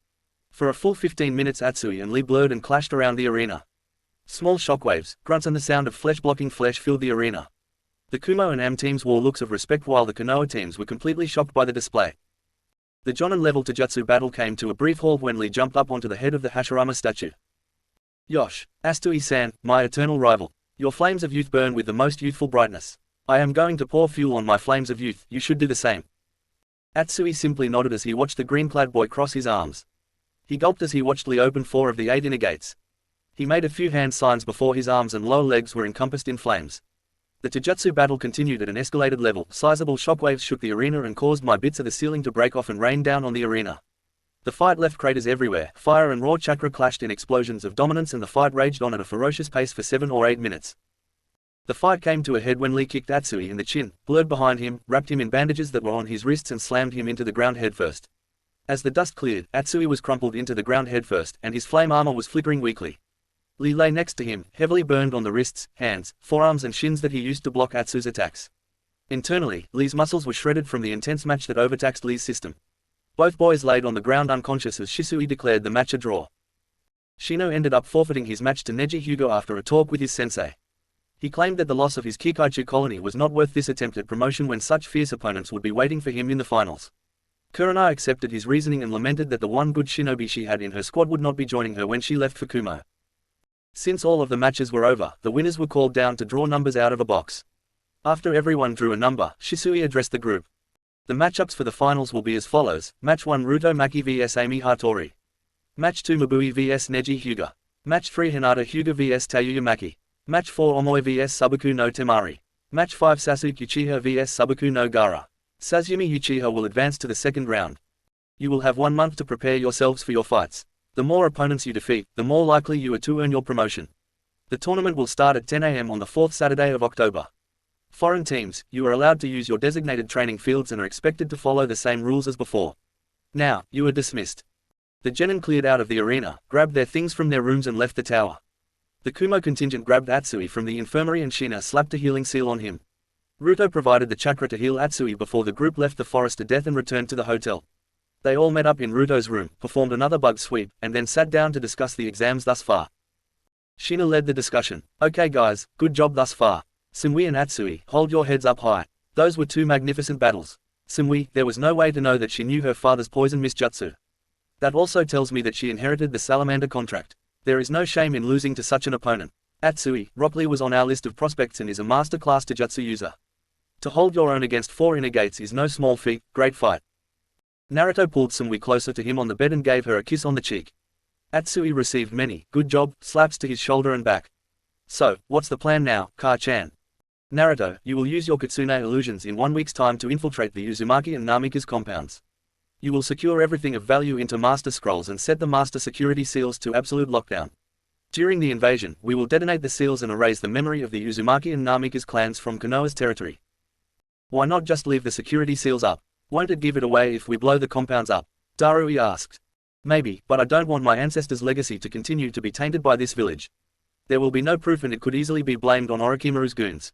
For a full 15 minutes Atsui and Lee blurred and clashed around the arena. Small shockwaves, grunts and the sound of flesh blocking flesh filled the arena. The Kumo and Am teams wore looks of respect while the Konoha teams were completely shocked by the display. The Jonin level Taijutsu battle came to a brief halt when Lee jumped up onto the head of the Hashirama statue. Yosh, Astui-san, my eternal rival. Your flames of youth burn with the most youthful brightness. I am going to pour fuel on my flames of youth, you should do the same. Atsui simply nodded as he watched the green-clad boy cross his arms. He gulped as he watched Lee open 4 of the 8 inner gates. He made a few hand signs before his arms and lower legs were encompassed in flames. The Taijutsu battle continued at an escalated level. Sizable shockwaves shook the arena and caused my bits of the ceiling to break off and rain down on the arena. The fight left craters everywhere. Fire and raw chakra clashed in explosions of dominance and the fight raged on at a ferocious pace for 7 or 8 minutes. The fight came to a head when Lee kicked Atsui in the chin, blurred behind him, wrapped him in bandages that were on his wrists and slammed him into the ground headfirst. As the dust cleared, Atsui was crumpled into the ground headfirst, and his flame armor was flickering weakly. Lee lay next to him, heavily burned on the wrists, hands, forearms and shins that he used to block Atsu's attacks. Internally, Lee's muscles were shredded from the intense match that overtaxed Lee's system. Both boys laid on the ground unconscious as Shisui declared the match a draw. Shino ended up forfeiting his match to Neji Hyuga after a talk with his sensei. He claimed that the loss of his Kikaichu colony was not worth this attempt at promotion when such fierce opponents would be waiting for him in the finals. Kurenai accepted his reasoning and lamented that the one good shinobi she had in her squad would not be joining her when she left for Kumo. Since all of the matches were over, the winners were called down to draw numbers out of a box. After everyone drew a number, Shisui addressed the group. The matchups for the finals will be as follows: Match 1 Ruto Maki vs Amy Hattori. Match 2 Mabui vs Neji Hyuga. Match 3 Hinata Hyuga vs Tayuya Maki. Match 4 Omoi vs Subaku no Temari. Match 5 Sasuke Uchiha vs Subaku no Gaara. Sazumi Uchiha will advance to the second round. You will have 1 month to prepare yourselves for your fights. The more opponents you defeat, the more likely you are to earn your promotion. The tournament will start at 10 AM on the 4th Saturday of October. Foreign teams, you are allowed to use your designated training fields and are expected to follow the same rules as before. Now, you are dismissed. The genin cleared out of the arena, grabbed their things from their rooms and left the tower. The Kumo contingent grabbed Atsui from the infirmary and Shina slapped a healing seal on him. Ruto provided the chakra to heal Atsui before the group left the forest of death and returned to the hotel. They all met up in Ruto's room, performed another bug sweep, and then sat down to discuss the exams thus far. Shina led the discussion. Okay guys, good job thus far. Sumui and Atsui, hold your heads up high. Those were 2 magnificent battles. Sumui, there was no way to know that she knew her father's poison misjutsu. That also tells me that she inherited the salamander contract. There is no shame in losing to such an opponent. Atsui, Rock Lee was on our list of prospects and is a master-class Taijutsu user. To hold your own against 4 inner gates is no small feat. Great fight. Naruto pulled Sumui closer to him on the bed and gave her a kiss on the cheek. Atsui received many, good job, slaps to his shoulder and back. So, what's the plan now, Ka-chan? Naruto, you will use your Kitsune illusions in 1 week's time to infiltrate the Uzumaki and Namikaze compounds. You will secure everything of value into Master Scrolls and set the Master Security Seals to absolute lockdown. During the invasion, we will detonate the seals and erase the memory of the Uzumaki and Namikaze clans from Konoha's territory. Why not just leave the security seals up? Won't it give it away if we blow the compounds up? Darui asked. Maybe, but I don't want my ancestors' legacy to continue to be tainted by this village. There will be no proof and it could easily be blamed on Orochimaru's goons.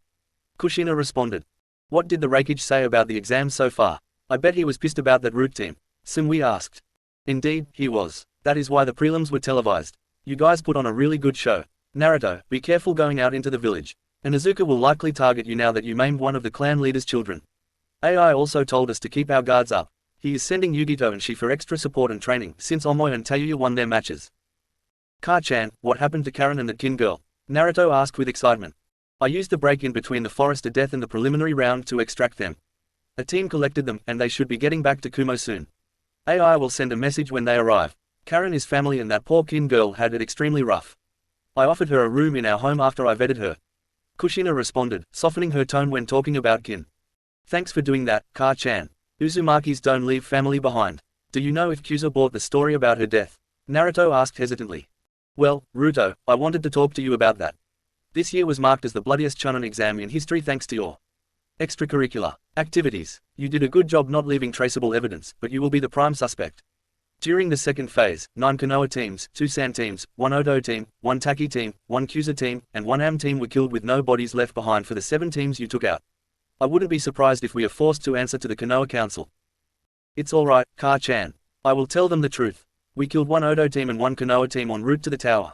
Kushina responded. What did the Refuge say about the exams so far? I bet he was pissed about that root team. Sumui asked. Indeed, he was. That is why the prelims were televised. You guys put on a really good show. Naruto, be careful going out into the village. And Izuka will likely target you now that you maimed one of the clan leader's children. AI also told us to keep our guards up. He is sending Yugito and Shi for extra support and training since Omoi and Tayuya won their matches. Ka-chan, what happened to Karen and the kin girl? Naruto asked with excitement. I used the break in between the Forest of Death and the preliminary round to extract them. A team collected them and they should be getting back to Kumo soon. AI will send a message when they arrive. Karen is family and that poor kin girl had it extremely rough. I offered her a room in our home after I vetted her. Kushina responded, softening her tone when talking about kin. Thanks for doing that, Ka-chan. Uzumakis don't leave family behind. Do you know if Kyuzo bought the story about her death? Naruto asked hesitantly. Well, Ruto, I wanted to talk to you about that. This year was marked as the bloodiest Chunin exam in history thanks to your extracurricular activities. You did a good job not leaving traceable evidence, but you will be the prime suspect. During the second phase, 9 Konoha teams, 2 San teams, 1 Odo team, 1 Taki team, 1 Kyuzo team, and 1 Am team were killed with no bodies left behind for the 7 teams you took out. I wouldn't be surprised if we are forced to answer to the Konoha Council. It's alright, Ka-chan. I will tell them the truth. We killed 1 Odo team and 1 Konoha team en route to the tower.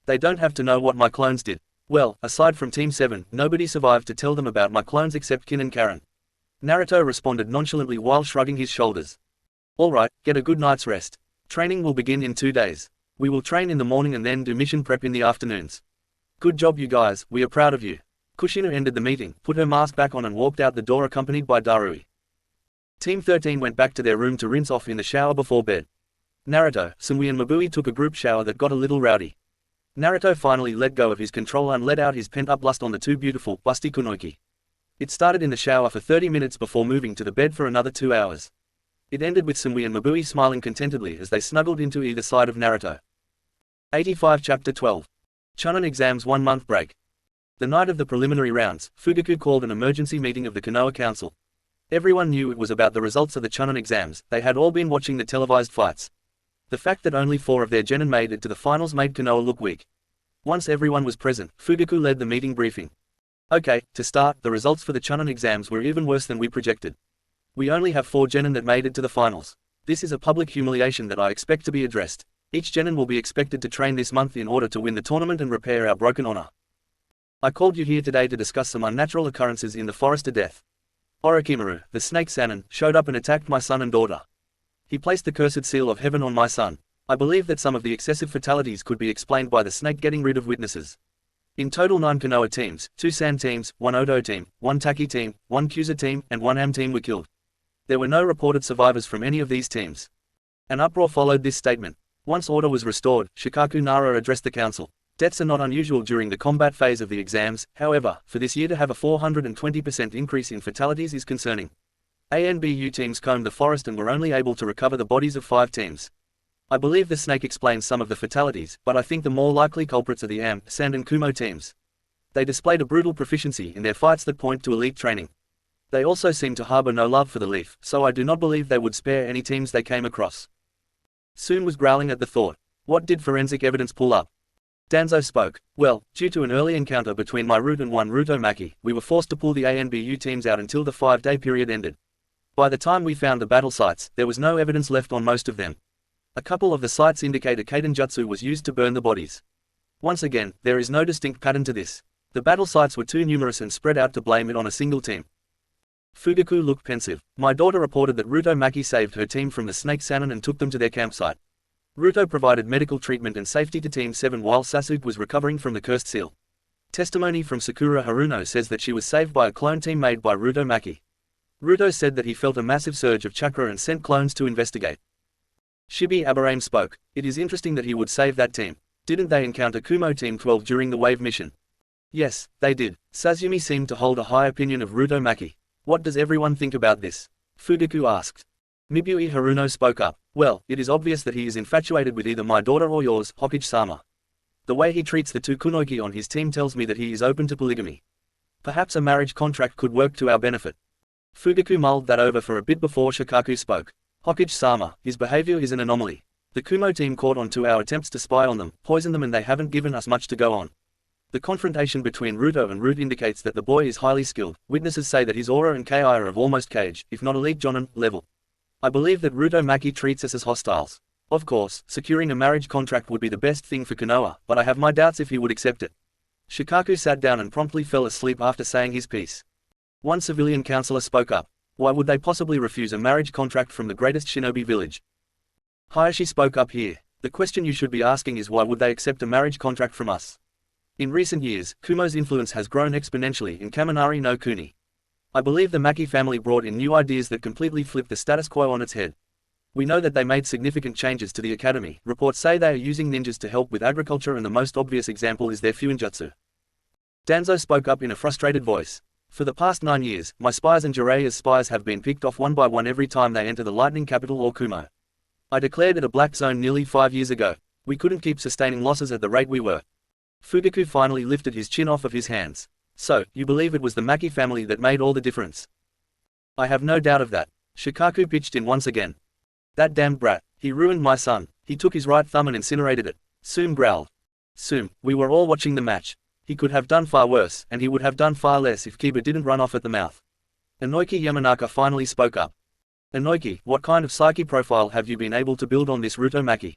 They don't have to know what my clones did. Well, aside from Team 7, nobody survived to tell them about my clones except Kin and Karen. Naruto responded nonchalantly while shrugging his shoulders. Alright, get a good night's rest. Training will begin in 2 days. We will train in the morning and then do mission prep in the afternoons. Good job you guys, we are proud of you. Kushina ended the meeting, put her mask back on and walked out the door accompanied by Darui. Team 13 went back to their room to rinse off in the shower before bed. Naruto, Sumui and Mabui took a group shower that got a little rowdy. Naruto finally let go of his control and let out his pent-up lust on the 2 beautiful, busty kunoiki. It started in the shower for 30 minutes before moving to the bed for another 2 hours. It ended with Sumui and Mabui smiling contentedly as they snuggled into either side of Naruto. 85 Chapter 12. Chunin exams 1 month break. The night of the preliminary rounds, Fugaku called an emergency meeting of the Konoha Council. Everyone knew it was about the results of the Chunin exams. They had all been watching the televised fights. The fact that only 4 of their genin made it to the finals made Konoha look weak. Once everyone was present, Fugaku led the meeting briefing. Okay, to start, the results for the Chunin exams were even worse than we projected. We only have 4 genin that made it to the finals. This is a public humiliation that I expect to be addressed. Each genin will be expected to train this month in order to win the tournament and repair our broken honor. I called you here today to discuss some unnatural occurrences in the forest of death. Orochimaru, the snake Sannin, showed up and attacked my son and daughter. He placed the cursed seal of heaven on my son. I believe that some of the excessive fatalities could be explained by the snake getting rid of witnesses. In total 9 Konoha teams, 2 San teams, 1 Odo team, 1 Taki team, 1 Kusa team, and 1 Am team were killed. There were no reported survivors from any of these teams. An uproar followed this statement. Once order was restored, Shikaku Nara addressed the council. Deaths are not unusual during the combat phase of the exams, however, for this year to have a 420% increase in fatalities is concerning. A and BU teams combed the forest and were only able to recover the bodies of 5 teams. I believe the snake explains some of the fatalities, but I think the more likely culprits are the Am, Sand and Kumo teams. They displayed a brutal proficiency in their fights that point to elite training. They also seem to harbor no love for the leaf, so I do not believe they would spare any teams they came across. Soon was growling at the thought. What did forensic evidence pull up? Danzo spoke. Well, due to an early encounter between my root and one Ruto Maki, we were forced to pull the A and BU teams out until the 5-day period ended. By the time we found the battle sites, there was no evidence left on most of them. A couple of the sites indicate a Kaiden-jutsu was used to burn the bodies. Once again, there is no distinct pattern to this. The battle sites were too numerous and spread out to blame it on a single team. Fugaku looked pensive. My daughter reported that Ruto Maki saved her team from the snake Sannin and took them to their campsite. Ruto provided medical treatment and safety to Team 7 while Sasuke was recovering from the cursed seal. Testimony from Sakura Haruno says that she was saved by a clone team made by Ruto Maki. Ruto said that he felt a massive surge of chakra and sent clones to investigate. Shibi Aburame spoke. It is interesting that he would save that team. Didn't they encounter Kumo Team 12 during the wave mission? Yes, they did. Sazumi seemed to hold a high opinion of Ruto Maki. What does everyone think about this? Fugaku asked. Mibui Haruno spoke up. Well, it is obvious that he is infatuated with either my daughter or yours, Hokage-sama. The way he treats the 2 kunoichi on his team tells me that he is open to polygamy. Perhaps a marriage contract could work to our benefit. Fugaku mulled that over for a bit before Shikaku spoke. Hokage-sama, his behavior is an anomaly. The Kumo team caught on to our attempts to spy on them, poison them, and they haven't given us much to go on. The confrontation between Ruto and Root indicates that the boy is highly skilled. Witnesses say that his aura and Ki are of almost Kage, if not elite Jonin, level. I believe that Ruto Maki treats us as hostiles. Of course, securing a marriage contract would be the best thing for Konoha, but I have my doubts if he would accept it. Shikaku sat down and promptly fell asleep after saying his piece. One civilian counselor spoke up. Why would they possibly refuse a marriage contract from the greatest shinobi village? Hayashi spoke up here. The question you should be asking is why would they accept a marriage contract from us? In recent years, Kumo's influence has grown exponentially in Kaminari no Kuni. I believe the Maki family brought in new ideas that completely flipped the status quo on its head. We know that they made significant changes to the academy. Reports say they are using ninjas to help with agriculture, and the most obvious example is their Fuinjutsu. Danzo spoke up in a frustrated voice. For the past 9 years, my spies and Jiraiya's spies have been picked off one by one every time they enter the lightning capital or Kumo. I declared it a black zone nearly 5 years ago. We couldn't keep sustaining losses at the rate we were. Fugaku finally lifted his chin off of his hands. So, you believe it was the Maki family that made all the difference? I have no doubt of that. Shikaku pitched in once again. That damned brat. He ruined my son. He took his right thumb and incinerated it. Soom growled. Soom, we were all watching the match. He could have done far worse, and he would have done far less if Kiba didn't run off at the mouth. Inoki Yamanaka finally spoke up. Inoki, what kind of psyche profile have you been able to build on this Ruto Maki?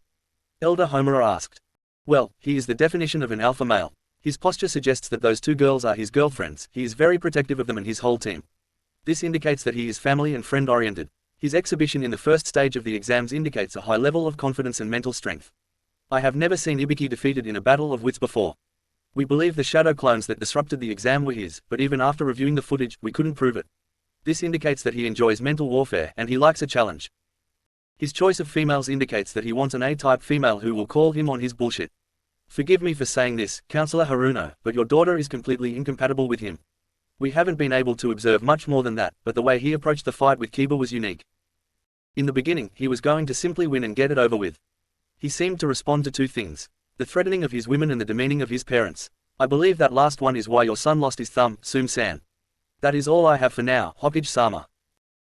Elder Homura asked. Well, he is the definition of an alpha male. His posture suggests that those 2 girls are his girlfriends. He is very protective of them and his whole team. This indicates that he is family and friend-oriented. His exhibition in the first stage of the exams indicates a high level of confidence and mental strength. I have never seen Ibiki defeated in a battle of wits before. We believe the shadow clones that disrupted the exam were his, but even after reviewing the footage, we couldn't prove it. This indicates that he enjoys mental warfare and he likes a challenge. His choice of females indicates that he wants an A-type female who will call him on his bullshit. Forgive me for saying this, Counselor Haruno, but your daughter is completely incompatible with him. We haven't been able to observe much more than that, but the way he approached the fight with Kiba was unique. In the beginning, he was going to simply win and get it over with. He seemed to respond to 2 things. The threatening of his women and the demeaning of his parents. I believe that last one is why your son lost his thumb, Soom-san. That is all I have for now, Hokage-sama.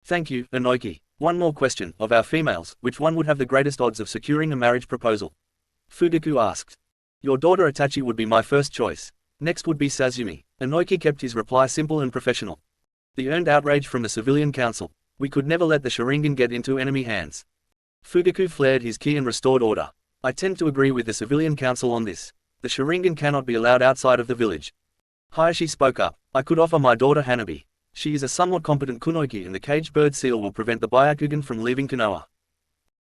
Thank you, Inoki. One more question, of our females, which one would have the greatest odds of securing a marriage proposal? Fugaku asked. Your daughter Itachi would be my first choice. Next would be Sazumi. Inoki kept his reply simple and professional. The earned outrage from the civilian council. We could never let the Sharingan get into enemy hands. Fugaku flared his ki and restored order. I tend to agree with the civilian council on this. The Sharingan cannot be allowed outside of the village. Hayashi spoke up. I could offer my daughter Hanabi. She is a somewhat competent kunoichi and the caged bird seal will prevent the Byakugan from leaving Konoha.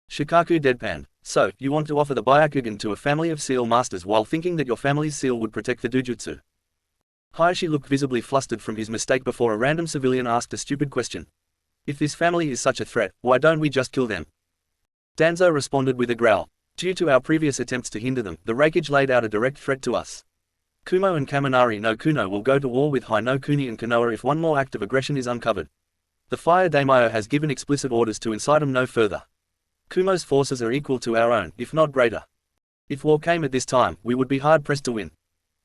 Shikaku deadpanned. So, you want to offer the Byakugan to a family of seal masters while thinking that your family's seal would protect the Dujutsu? Hayashi looked visibly flustered from his mistake before a random civilian asked a stupid question. If this family is such a threat, why don't we just kill them? Danzo responded with a growl. Due to our previous attempts to hinder them, the Refuge laid out a direct threat to us. Kumo and Kaminari no Kuno will go to war with Hai no Kuni and Konoha if one more act of aggression is uncovered. The Fire Daimyo has given explicit orders to incite them no further. Kumo's forces are equal to our own, if not greater. If war came at this time, we would be hard-pressed to win.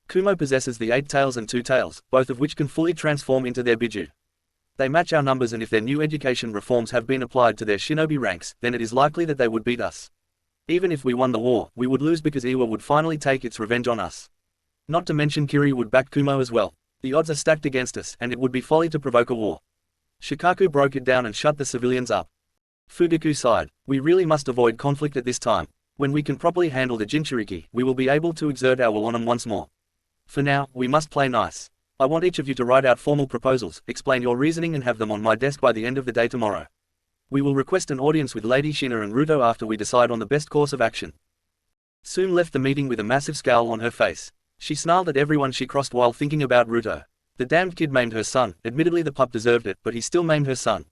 Kumo possesses the 8 tails and 2 tails, both of which can fully transform into their biju. They match our numbers and if their new education reforms have been applied to their shinobi ranks, then it is likely that they would beat us. Even if we won the war, we would lose because Iwa would finally take its revenge on us. Not to mention Kiri would back Kumo as well. The odds are stacked against us and it would be folly to provoke a war. Shikaku broke it down and shut the civilians up. Fugaku sighed. We really must avoid conflict at this time. When we can properly handle the Jinchuriki, we will be able to exert our will on them once more. For now, we must play nice. I want each of you to write out formal proposals, explain your reasoning and have them on my desk by the end of the day tomorrow. We will request an audience with Lady Shina and Ruto after we decide on the best course of action. Soon left the meeting with a massive scowl on her face. She snarled at everyone she crossed while thinking about Ruto. The damned kid maimed her son, admittedly the pup deserved it, but he still maimed her son.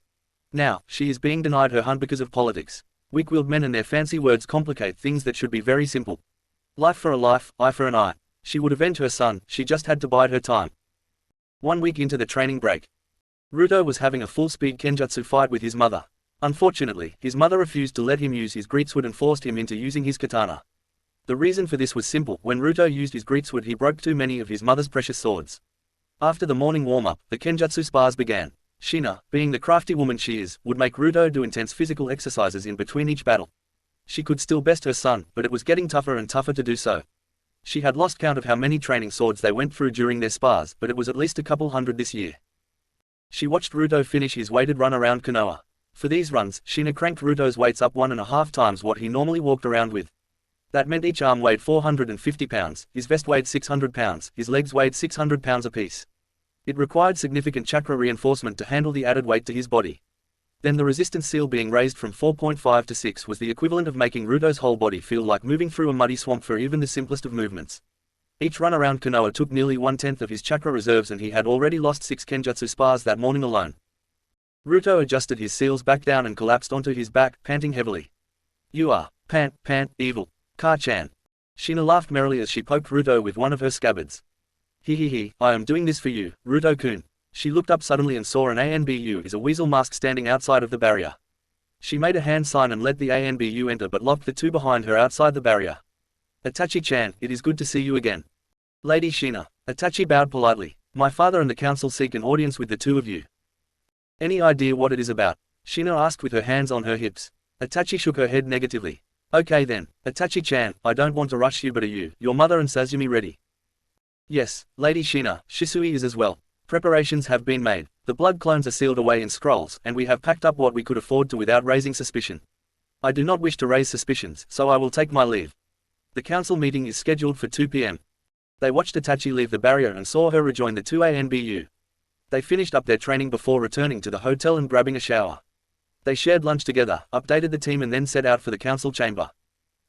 Now, she is being denied her hunt because of politics. Weak-willed men and their fancy words complicate things that should be very simple. Life for a life, eye for an eye. She would avenge her son, she just had to bide her time. 1 week into the training break. Ruto was having a full-speed kenjutsu fight with his mother. Unfortunately, his mother refused to let him use his greatsword and forced him into using his katana. The reason for this was simple. When Ruto used his greatsword he broke too many of his mother's precious swords. After the morning warm-up, the kenjutsu spars began. Shina, being the crafty woman she is, would make Ruto do intense physical exercises in between each battle. She could still best her son, but it was getting tougher and tougher to do so. She had lost count of how many training swords they went through during their spars, but it was at least a couple hundred this year. She watched Ruto finish his weighted run around Konoha. For these runs, Shina cranked Ruto's weights up 1.5 times what he normally walked around with. That meant each arm weighed 450 pounds, his vest weighed 600 pounds, his legs weighed 600 pounds apiece. It required significant chakra reinforcement to handle the added weight to his body. Then the resistance seal being raised from 4.5 to 6 was the equivalent of making Ruto's whole body feel like moving through a muddy swamp for even the simplest of movements. Each run around Konoha took nearly 1/10 of his chakra reserves and he had already lost 6 kenjutsu spars that morning alone. Ruto adjusted his seals back down and collapsed onto his back, panting heavily. You are, evil. Ka-chan. Shina laughed merrily as she poked Ruto with one of her scabbards. He, I am doing this for you, Ruto-kun. She looked up suddenly and saw an ANBU is a weasel mask standing outside of the barrier. She made a hand sign and let the ANBU enter but locked the two behind her outside the barrier. Itachi-chan, it is good to see you again. Lady Shina. Itachi bowed politely. My father and the council seek an audience with the two of you. Any idea what it is about? Shina asked with her hands on her hips. Itachi shook her head negatively. Okay then, Itachi-chan, I don't want to rush you but are you, your mother and Sazumi ready? Yes, Lady Shina, Shisui is as well. Preparations have been made. The blood clones are sealed away in scrolls and we have packed up what we could afford to without raising suspicion. I do not wish to raise suspicions, so I will take my leave. The council meeting is scheduled for 2 p.m. They watched Itachi leave the barrier and saw her rejoin the 2 ANBU. They finished up their training before returning to the hotel and grabbing a shower. They shared lunch together, updated the team and then set out for the council chamber.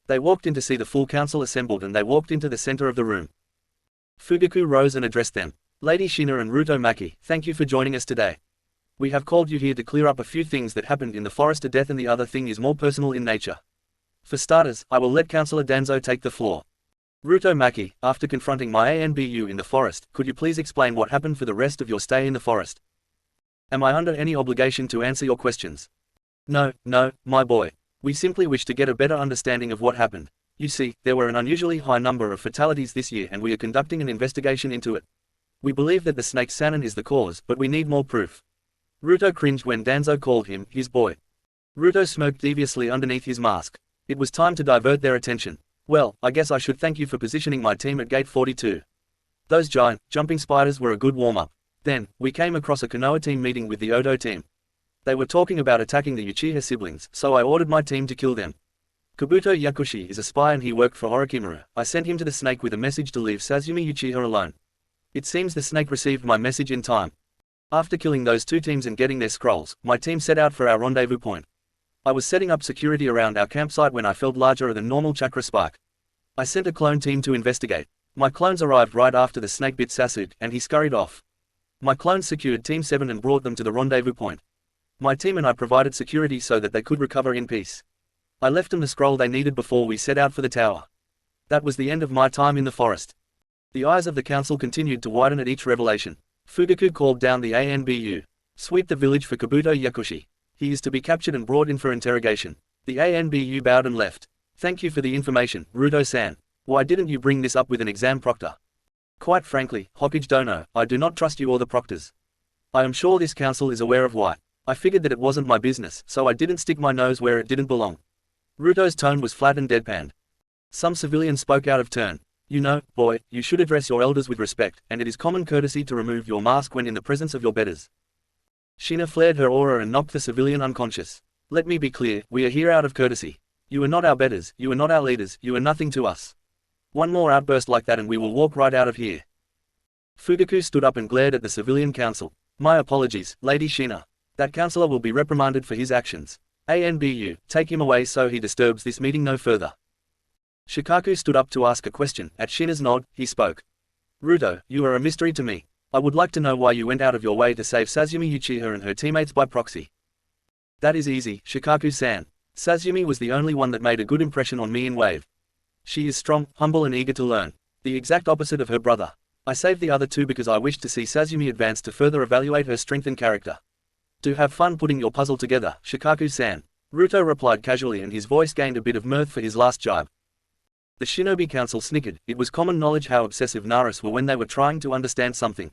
They walked in to see the full council assembled and they walked into the center of the room. Fugaku rose and addressed them. Lady Shina and Ruto Maki, thank you for joining us today. We have called you here to clear up a few things that happened in the forest of death and the other thing is more personal in nature. For starters, I will let Councillor Danzo take the floor. Ruto Maki, after confronting my ANBU in the forest, could you please explain what happened for the rest of your stay in the forest? Am I under any obligation to answer your questions? No, my boy. We simply wish to get a better understanding of what happened. You see, there were an unusually high number of fatalities this year and we are conducting an investigation into it. We believe that the snake Sannin is the cause, but we need more proof. Ruto cringed when Danzo called him his boy. Ruto smirked deviously underneath his mask. It was time to divert their attention. Well, I guess I should thank you for positioning my team at gate 42. Those giant, jumping spiders were a good warm-up. Then, we came across a Konoha team meeting with the Odo team. They were talking about attacking the Uchiha siblings, so I ordered my team to kill them. Kabuto Yakushi is a spy and he worked for Orochimaru. I sent him to the snake with a message to leave Sasumi Uchiha alone. It seems the snake received my message in time. After killing those two teams and getting their scrolls, my team set out for our rendezvous point. I was setting up security around our campsite when I felt larger than normal chakra spike. I sent a clone team to investigate. My clones arrived right after the snake bit Sasuke, and he scurried off. My clones secured Team 7 and brought them to the rendezvous point. My team and I provided security so that they could recover in peace. I left them the scroll they needed before we set out for the tower. That was the end of my time in the forest. The eyes of the council continued to widen at each revelation. Fugaku called down the ANBU. Sweep the village for Kabuto Yakushi. He is to be captured and brought in for interrogation. The ANBU bowed and left. Thank you for the information, Ruto-san. Why didn't you bring this up with an exam proctor? Quite frankly, Hokage Dono, I do not trust you or the proctors. I am sure this council is aware of why. I figured that it wasn't my business, so I didn't stick my nose where it didn't belong. Ruto's tone was flat and deadpanned. Some civilian spoke out of turn. You know, boy, you should address your elders with respect, and it is common courtesy to remove your mask when in the presence of your betters. Shina flared her aura and knocked the civilian unconscious. Let me be clear, we are here out of courtesy. You are not our betters, you are not our leaders, you are nothing to us. One more outburst like that and we will walk right out of here. Fugaku stood up and glared at the civilian council. My apologies, Lady Shina. That councillor will be reprimanded for his actions. ANBU, take him away so he disturbs this meeting no further. Shikaku stood up to ask a question. At Shina's nod, he spoke. Ruto, you are a mystery to me. I would like to know why you went out of your way to save Sasumi Uchiha and her teammates by proxy. That is easy, Shikaku-san. Sasumi was the only one that made a good impression on me in Wave. She is strong, humble and eager to learn. The exact opposite of her brother. I saved the other two because I wished to see Sasumi advance to further evaluate her strength and character. Do have fun putting your puzzle together, Shikaku-san. Ruto replied casually and his voice gained a bit of mirth for his last jibe. The Shinobi Council snickered. It was common knowledge how obsessive Naras were when they were trying to understand something.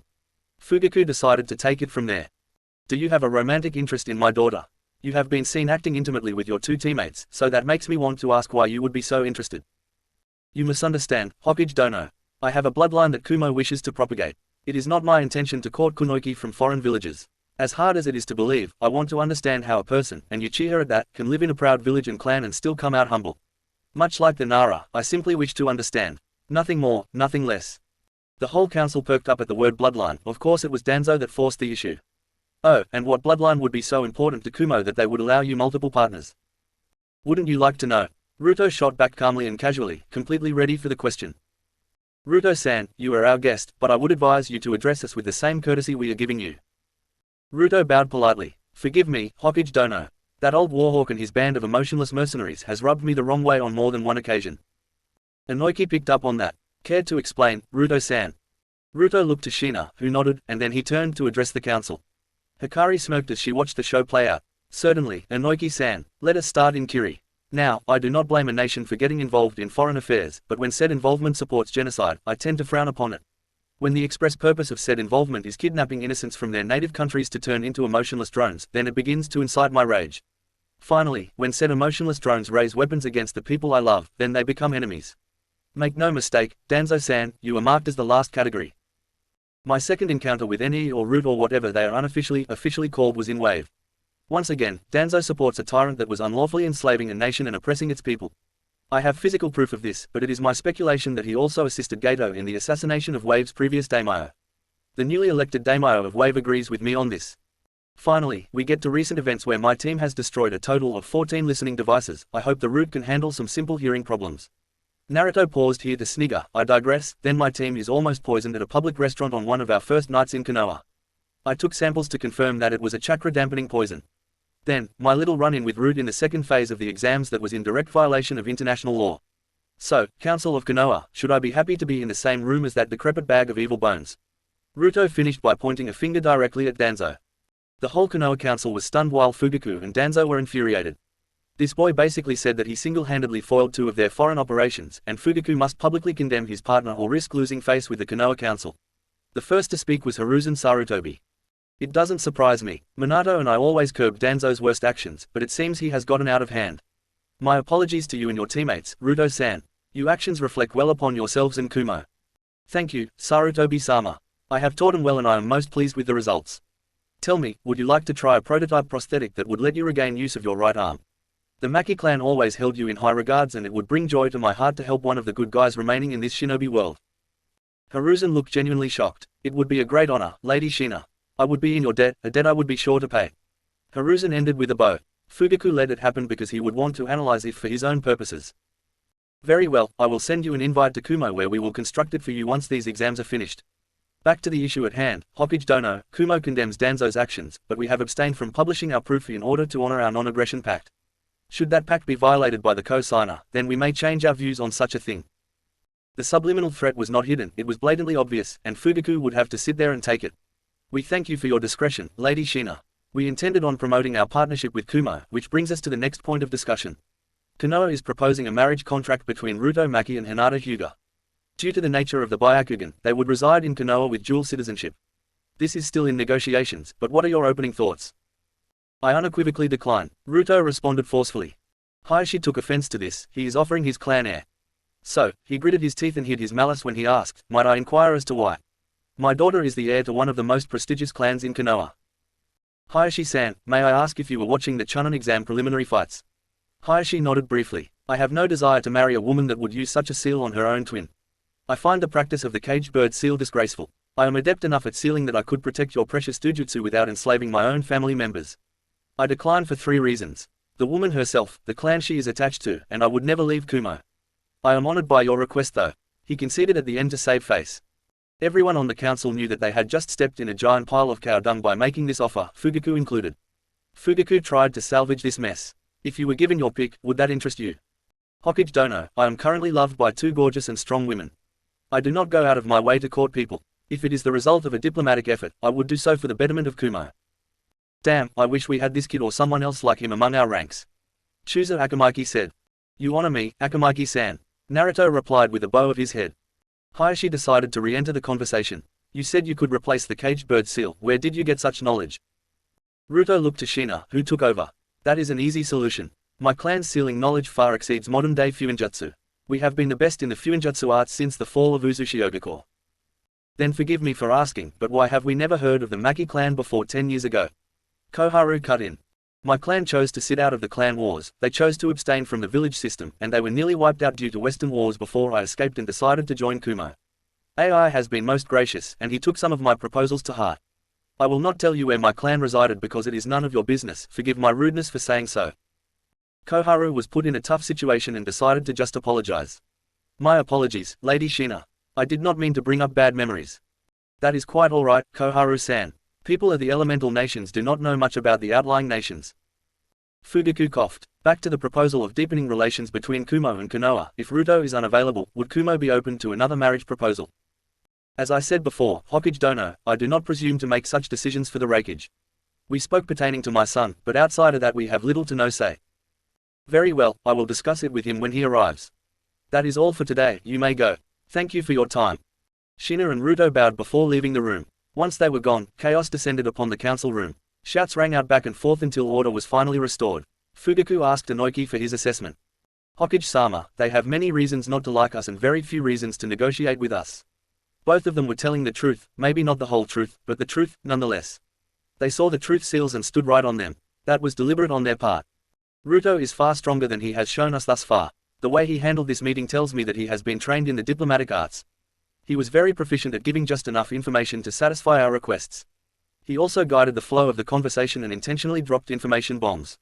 Fugaku decided to take it from there. Do you have a romantic interest in my daughter? You have been seen acting intimately with your two teammates, so that makes me want to ask why you would be so interested. You misunderstand, Hokage Dono. I have a bloodline that Kumo wishes to propagate. It is not my intention to court kunoichi from foreign villages. As hard as it is to believe, I want to understand how a person, and Uchiha at that, can live in a proud village and clan and still come out humble. Much like the Nara, I simply wish to understand. Nothing more, nothing less. The whole council perked up at the word bloodline. Of course it was Danzo that forced the issue. Oh, and what bloodline would be so important to Kumo that they would allow you multiple partners? Wouldn't you like to know? Ruto shot back calmly and casually, completely ready for the question. Ruto-san, you are our guest, but I would advise you to address us with the same courtesy we are giving you. Ruto bowed politely. Forgive me, Hokage Dono. That old warhawk and his band of emotionless mercenaries has rubbed me the wrong way on more than one occasion. Inoki picked up on that. Cared to explain, Ruto-san. Ruto looked to Shina, who nodded, and then he turned to address the council. Hikari smirked as she watched the show play out. Certainly, Inoki-san, let us start in Kiri. Now, I do not blame a nation for getting involved in foreign affairs, but when said involvement supports genocide, I tend to frown upon it. When the express purpose of said involvement is kidnapping innocents from their native countries to turn into emotionless drones, then it begins to incite my rage. Finally, when said emotionless drones raise weapons against the people I love, then they become enemies. Make no mistake, Danzo-san, you are marked as the last category. My second encounter with NE or Root or whatever they are officially called was in Wave. Once again, Danzo supports a tyrant that was unlawfully enslaving a nation and oppressing its people. I have physical proof of this, but it is my speculation that he also assisted Gato in the assassination of Wave's previous daimyo. The newly elected daimyo of Wave agrees with me on this. Finally, we get to recent events where my team has destroyed a total of 14 listening devices. I hope the Root can handle some simple hearing problems. Naruto paused here to snigger. I digress. Then my team is almost poisoned at a public restaurant on one of our first nights in Konoha. I took samples to confirm that it was a chakra dampening poison. Then, my little run-in with Root in the second phase of the exams that was in direct violation of international law. So, Council of Konoha, should I be happy to be in the same room as that decrepit bag of evil bones? Ruto finished by pointing a finger directly at Danzo. The whole Konoha Council was stunned while Fugaku and Danzo were infuriated. This boy basically said that he single-handedly foiled two of their foreign operations, and Fugaku must publicly condemn his partner or risk losing face with the Konoha Council. The first to speak was Hiruzen Sarutobi. It doesn't surprise me. Minato and I always curb Danzo's worst actions, but it seems he has gotten out of hand. My apologies to you and your teammates, Ruto-san. Your actions reflect well upon yourselves and Kumo. Thank you, Sarutobi-sama. I have taught him well and I am most pleased with the results. Tell me, would you like to try a prototype prosthetic that would let you regain use of your right arm? The Maki clan always held you in high regards and it would bring joy to my heart to help one of the good guys remaining in this shinobi world. Hiruzen looked genuinely shocked. It would be a great honor, Lady Shina. I would be in your debt, a debt I would be sure to pay. Hiruzen ended with a bow. Fugaku let it happen because he would want to analyze it for his own purposes. Very well, I will send you an invite to Kumo where we will construct it for you once these exams are finished. Back to the issue at hand, Hokage Dono, Kumo condemns Danzo's actions, but we have abstained from publishing our proof in order to honor our non-aggression pact. Should that pact be violated by the co-signer, then we may change our views on such a thing. The subliminal threat was not hidden, it was blatantly obvious, and Fugaku would have to sit there and take it. We thank you for your discretion, Lady Shina. We intended on promoting our partnership with Kumo, which brings us to the next point of discussion. Konoha is proposing a marriage contract between Ruto Maki and Hinata Hyuga. Due to the nature of the Byakugan, they would reside in Konoha with dual citizenship. This is still in negotiations, but what are your opening thoughts? I unequivocally decline, Ruto responded forcefully. Hayashi took offense to this, he is offering his clan heir. So, he gritted his teeth and hid his malice when he asked, might I inquire as to why? My daughter is the heir to one of the most prestigious clans in Konoha. Hayashi-san, may I ask if you were watching the Chunin exam preliminary fights? Hayashi nodded briefly. I have no desire to marry a woman that would use such a seal on her own twin. I find the practice of the caged bird seal disgraceful. I am adept enough at sealing that I could protect your precious dojutsu without enslaving my own family members. I decline for 3 reasons. The woman herself, the clan she is attached to, and I would never leave Kumo. I am honored by your request though. He conceded at the end to save face. Everyone on the council knew that they had just stepped in a giant pile of cow dung by making this offer, Fugaku included. Fugaku tried to salvage this mess. If you were given your pick, would that interest you? Hokage Dono, I am currently loved by 2 gorgeous and strong women. I do not go out of my way to court people. If it is the result of a diplomatic effort, I would do so for the betterment of Kumo. Damn, I wish we had this kid or someone else like him among our ranks. Chooser Akamaki said. You honor me, Akamaki-san. Naruto replied with a bow of his head. Hayashi decided to re-enter the conversation. You said you could replace the caged bird seal, where did you get such knowledge? Ruto looked to Shina, who took over. That is an easy solution. My clan's sealing knowledge far exceeds modern-day fuinjutsu. We have been the best in the fuinjutsu arts since the fall of Uzushiogakure. Then forgive me for asking, but why have we never heard of the Maki clan before 10 years ago? Koharu cut in. My clan chose to sit out of the clan wars, they chose to abstain from the village system, and they were nearly wiped out due to Western wars before I escaped and decided to join Kumo. AI has been most gracious, and he took some of my proposals to heart. I will not tell you where my clan resided because it is none of your business, forgive my rudeness for saying so. Koharu was put in a tough situation and decided to just apologize. My apologies, Lady Shina. I did not mean to bring up bad memories. That is quite alright, Koharu-san. People of the elemental nations do not know much about the outlying nations. Fugaku coughed. Back to the proposal of deepening relations between Kumo and Konoha. If Ruto is unavailable, would Kumo be open to another marriage proposal? As I said before, Hokage Dono, I do not presume to make such decisions for the Refuge. We spoke pertaining to my son, but outside of that we have little to no say. Very well, I will discuss it with him when he arrives. That is all for today, you may go. Thank you for your time. Shina and Ruto bowed before leaving the room. Once they were gone, chaos descended upon the council room. Shouts rang out back and forth until order was finally restored. Fugaku asked Inoki for his assessment. Hokage-sama, they have many reasons not to like us and very few reasons to negotiate with us. Both of them were telling the truth, maybe not the whole truth, but the truth, nonetheless. They saw the truth seals and stood right on them. That was deliberate on their part. Ruto is far stronger than he has shown us thus far. The way he handled this meeting tells me that he has been trained in the diplomatic arts. He was very proficient at giving just enough information to satisfy our requests. He also guided the flow of the conversation and intentionally dropped information bombs.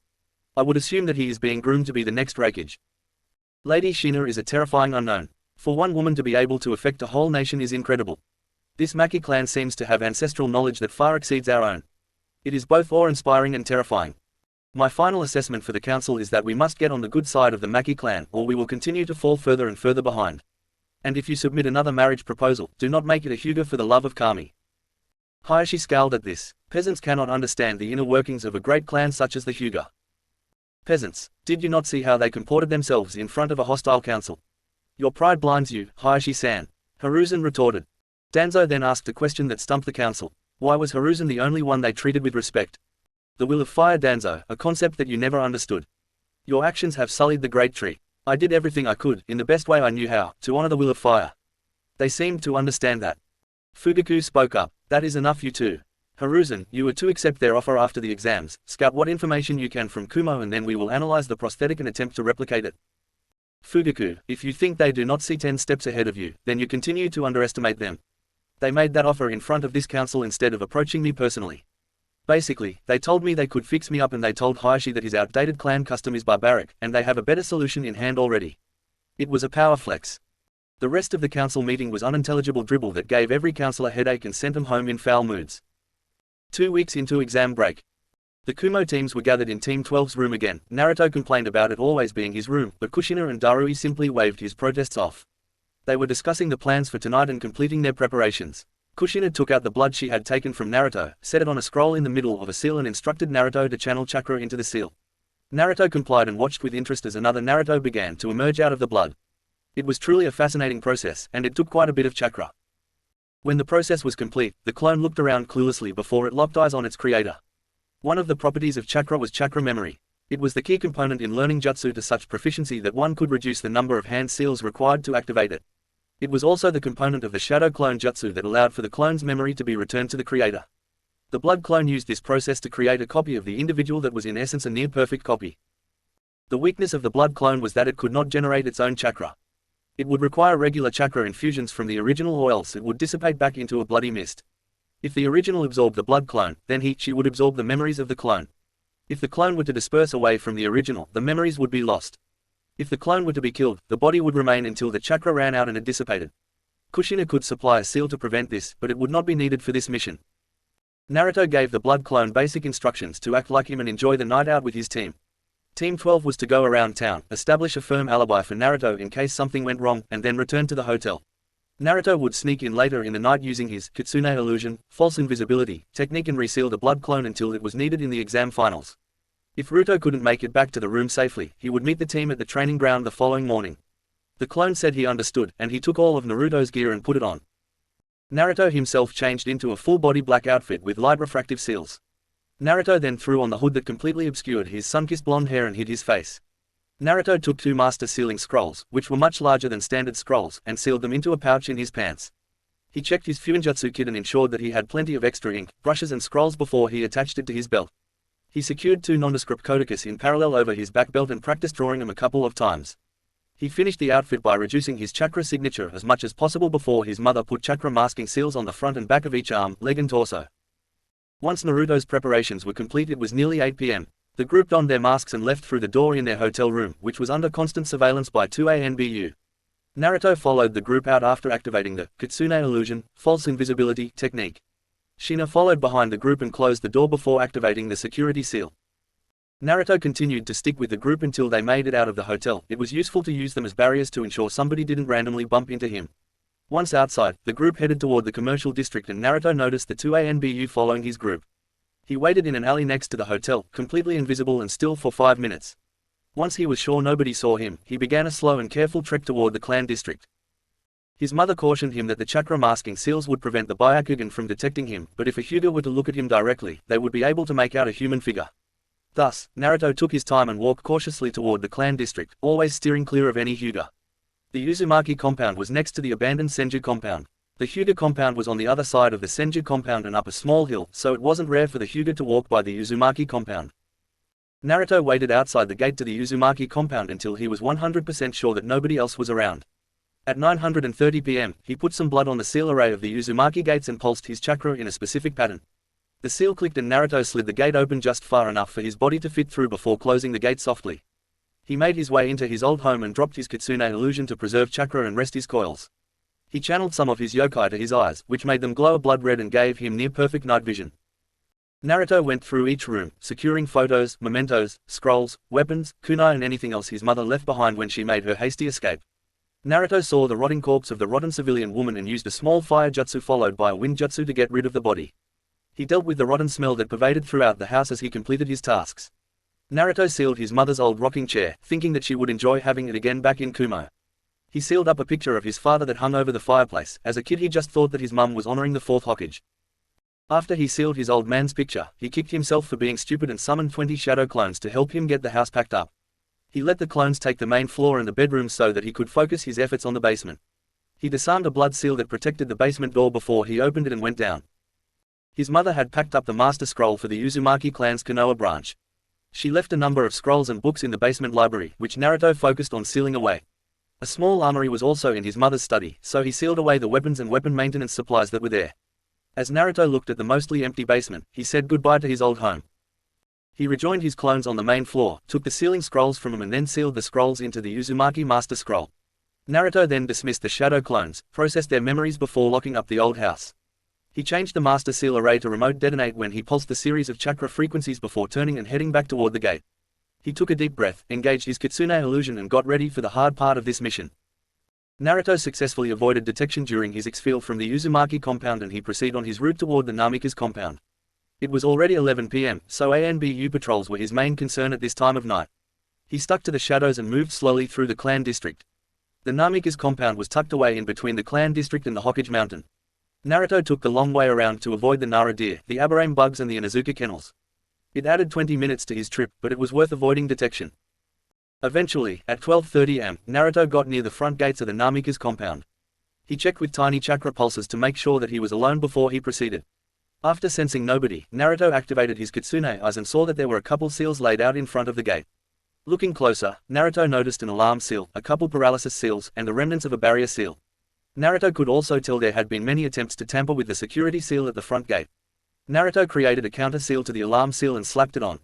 I would assume that he is being groomed to be the next Refuge. Lady Shina is a terrifying unknown. For one woman to be able to affect a whole nation is incredible. This Maki clan seems to have ancestral knowledge that far exceeds our own. It is both awe-inspiring and terrifying. My final assessment for the council is that we must get on the good side of the Maki clan, or we will continue to fall further and further behind. And if you submit another marriage proposal, do not make it a Hyuga for the love of Kami. Hayashi scowled at this. Peasants cannot understand the inner workings of a great clan such as the Hyuga. Peasants, did you not see how they comported themselves in front of a hostile council? Your pride blinds you, Hayashi-san. Hiruzen retorted. Danzo then asked a question that stumped the council. Why was Hiruzen the only one they treated with respect? The will of fire Danzo, a concept that you never understood. Your actions have sullied the great tree. I did everything I could, in the best way I knew how, to honor the will of fire. They seemed to understand that. Fugaku spoke up. That is enough, you two. Hiruzen, you are to accept their offer after the exams, scout what information you can from Kumo and then we will analyze the prosthetic and attempt to replicate it. Fugaku, if you think they do not see 10 steps ahead of you, then you continue to underestimate them. They made that offer in front of this council instead of approaching me personally. Basically, they told me they could fix me up and they told Hayashi that his outdated clan custom is barbaric, and they have a better solution in hand already. It was a power flex. The rest of the council meeting was unintelligible dribble that gave every councillor headache and sent them home in foul moods. 2 weeks into exam break. The Kumo teams were gathered in Team 12's room again. Naruto complained about it always being his room, but Kushina and Darui simply waved his protests off. They were discussing the plans for tonight and completing their preparations. Kushina took out the blood she had taken from Naruto, set it on a scroll in the middle of a seal and instructed Naruto to channel chakra into the seal. Naruto complied and watched with interest as another Naruto began to emerge out of the blood. It was truly a fascinating process, and it took quite a bit of chakra. When the process was complete, the clone looked around cluelessly before it locked eyes on its creator. One of the properties of chakra was chakra memory. It was the key component in learning jutsu to such proficiency that one could reduce the number of hand seals required to activate it. It was also the component of the shadow clone jutsu that allowed for the clone's memory to be returned to the creator. The blood clone used this process to create a copy of the individual that was in essence a near-perfect copy. The weakness of the blood clone was that it could not generate its own chakra. It would require regular chakra infusions from the original or else it would dissipate back into a bloody mist. If the original absorbed the blood clone, then she would absorb the memories of the clone. If the clone were to disperse away from the original, the memories would be lost. If the clone were to be killed, the body would remain until the chakra ran out and it dissipated. Kushina could supply a seal to prevent this, but it would not be needed for this mission. Naruto gave the blood clone basic instructions to act like him and enjoy the night out with his team. Team 12 was to go around town, establish a firm alibi for Naruto in case something went wrong, and then return to the hotel. Naruto would sneak in later in the night using his kitsune illusion, false invisibility, technique and reseal the blood clone until it was needed in the exam finals. If Ruto couldn't make it back to the room safely, he would meet the team at the training ground the following morning. The clone said he understood, and he took all of Naruto's gear and put it on. Naruto himself changed into a full-body black outfit with light refractive seals. Naruto then threw on the hood that completely obscured his sun-kissed blonde hair and hid his face. Naruto took 2 master sealing scrolls, which were much larger than standard scrolls, and sealed them into a pouch in his pants. He checked his Fuinjutsu kit and ensured that he had plenty of extra ink, brushes and scrolls before he attached it to his belt. He secured 2 nondescript kodakas in parallel over his back belt and practiced drawing them a couple of times. He finished the outfit by reducing his chakra signature as much as possible before his mother put chakra masking seals on the front and back of each arm, leg and torso. Once Naruto's preparations were complete, it was nearly 8 p.m. The group donned their masks and left through the door in their hotel room, which was under constant surveillance by 2ANBU. Naruto followed the group out after activating the kitsune illusion, false invisibility technique. Shina followed behind the group and closed the door before activating the security seal. Naruto continued to stick with the group until they made it out of the hotel. It was useful to use them as barriers to ensure somebody didn't randomly bump into him. Once outside, the group headed toward the commercial district and Naruto noticed the 2ANBU following his group. He waited in an alley next to the hotel, completely invisible and still for 5 minutes. Once he was sure nobody saw him, he began a slow and careful trek toward the clan district. His mother cautioned him that the chakra masking seals would prevent the Byakugan from detecting him, but if a Hyuga were to look at him directly, they would be able to make out a human figure. Thus, Naruto took his time and walked cautiously toward the clan district, always steering clear of any Hyuga. The Uzumaki compound was next to the abandoned Senju compound. The Hyuga compound was on the other side of the Senju compound and up a small hill, so it wasn't rare for the Hyuga to walk by the Uzumaki compound. Naruto waited outside the gate to the Uzumaki compound until he was 100% sure that nobody else was around. At 9:30 p.m., he put some blood on the seal array of the Uzumaki gates and pulsed his chakra in a specific pattern. The seal clicked and Naruto slid the gate open just far enough for his body to fit through before closing the gate softly. He made his way into his old home and dropped his kitsune illusion to preserve chakra and rest his coils. He channeled some of his yokai to his eyes, which made them glow a blood red and gave him near-perfect night vision. Naruto went through each room, securing photos, mementos, scrolls, weapons, kunai and anything else his mother left behind when she made her hasty escape. Naruto saw the rotting corpse of the rotten civilian woman and used a small fire jutsu followed by a wind jutsu to get rid of the body. He dealt with the rotten smell that pervaded throughout the house as he completed his tasks. Naruto sealed his mother's old rocking chair, thinking that she would enjoy having it again back in Kumo. He sealed up a picture of his father that hung over the fireplace. As a kid he just thought that his mum was honoring the 4th Hokage. After he sealed his old man's picture, he kicked himself for being stupid and summoned 20 shadow clones to help him get the house packed up. He let the clones take the main floor and the bedrooms so that he could focus his efforts on the basement. He disarmed a blood seal that protected the basement door before he opened it and went down. His mother had packed up the master scroll for the Uzumaki clan's Konoha branch. She left a number of scrolls and books in the basement library, which Naruto focused on sealing away. A small armory was also in his mother's study, so he sealed away the weapons and weapon maintenance supplies that were there. As Naruto looked at the mostly empty basement, he said goodbye to his old home. He rejoined his clones on the main floor, took the sealing scrolls from them and then sealed the scrolls into the Uzumaki Master Scroll. Naruto then dismissed the shadow clones, processed their memories before locking up the old house. He changed the Master Seal array to remote detonate when he pulsed the series of chakra frequencies before turning and heading back toward the gate. He took a deep breath, engaged his Kitsune illusion and got ready for the hard part of this mission. Naruto successfully avoided detection during his exfil from the Uzumaki compound and he proceeded on his route toward the Namikaze compound. It was already 11 PM, so ANBU patrols were his main concern at this time of night. He stuck to the shadows and moved slowly through the clan district. The Namikaze compound was tucked away in between the clan district and the Hokage mountain. Naruto took the long way around to avoid the Nara deer, the Aberrane bugs and the Inuzuka kennels. It added 20 minutes to his trip, but it was worth avoiding detection. Eventually, at 12:30 am, Naruto got near the front gates of the Namikaze compound. He checked with tiny chakra pulses to make sure that he was alone before he proceeded. After sensing nobody, Naruto activated his Kitsune eyes and saw that there were a couple seals laid out in front of the gate. Looking closer, Naruto noticed an alarm seal, a couple paralysis seals, and the remnants of a barrier seal. Naruto could also tell there had been many attempts to tamper with the security seal at the front gate. Naruto created a counter seal to the alarm seal and slapped it on.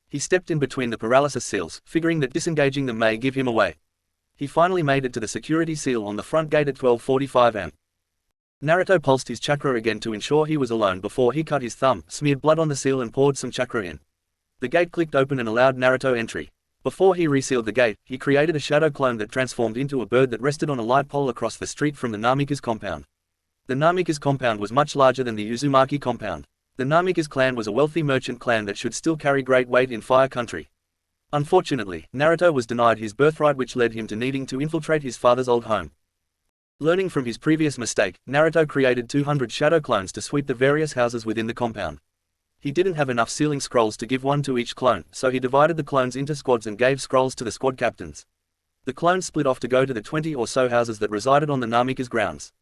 He stepped in between the paralysis seals, figuring that disengaging them may give him away. He finally made it to the security seal on the front gate at 12:45 am. Naruto pulsed his chakra again to ensure he was alone before he cut his thumb, smeared blood on the seal and poured some chakra in. The gate clicked open and allowed Naruto entry. Before he resealed the gate, he created a shadow clone that transformed into a bird that rested on a light pole across the street from the Namikaze compound. The Namikaze compound was much larger than the Uzumaki compound. The Namikaze clan was a wealthy merchant clan that should still carry great weight in Fire Country. Unfortunately, Naruto was denied his birthright, which led him to needing to infiltrate his father's old home. Learning from his previous mistake, Naruto created 200 shadow clones to sweep the various houses within the compound. He didn't have enough sealing scrolls to give one to each clone, so he divided the clones into squads and gave scrolls to the squad captains. The clones split off to go to the 20 or so houses that resided on the Namikaze grounds.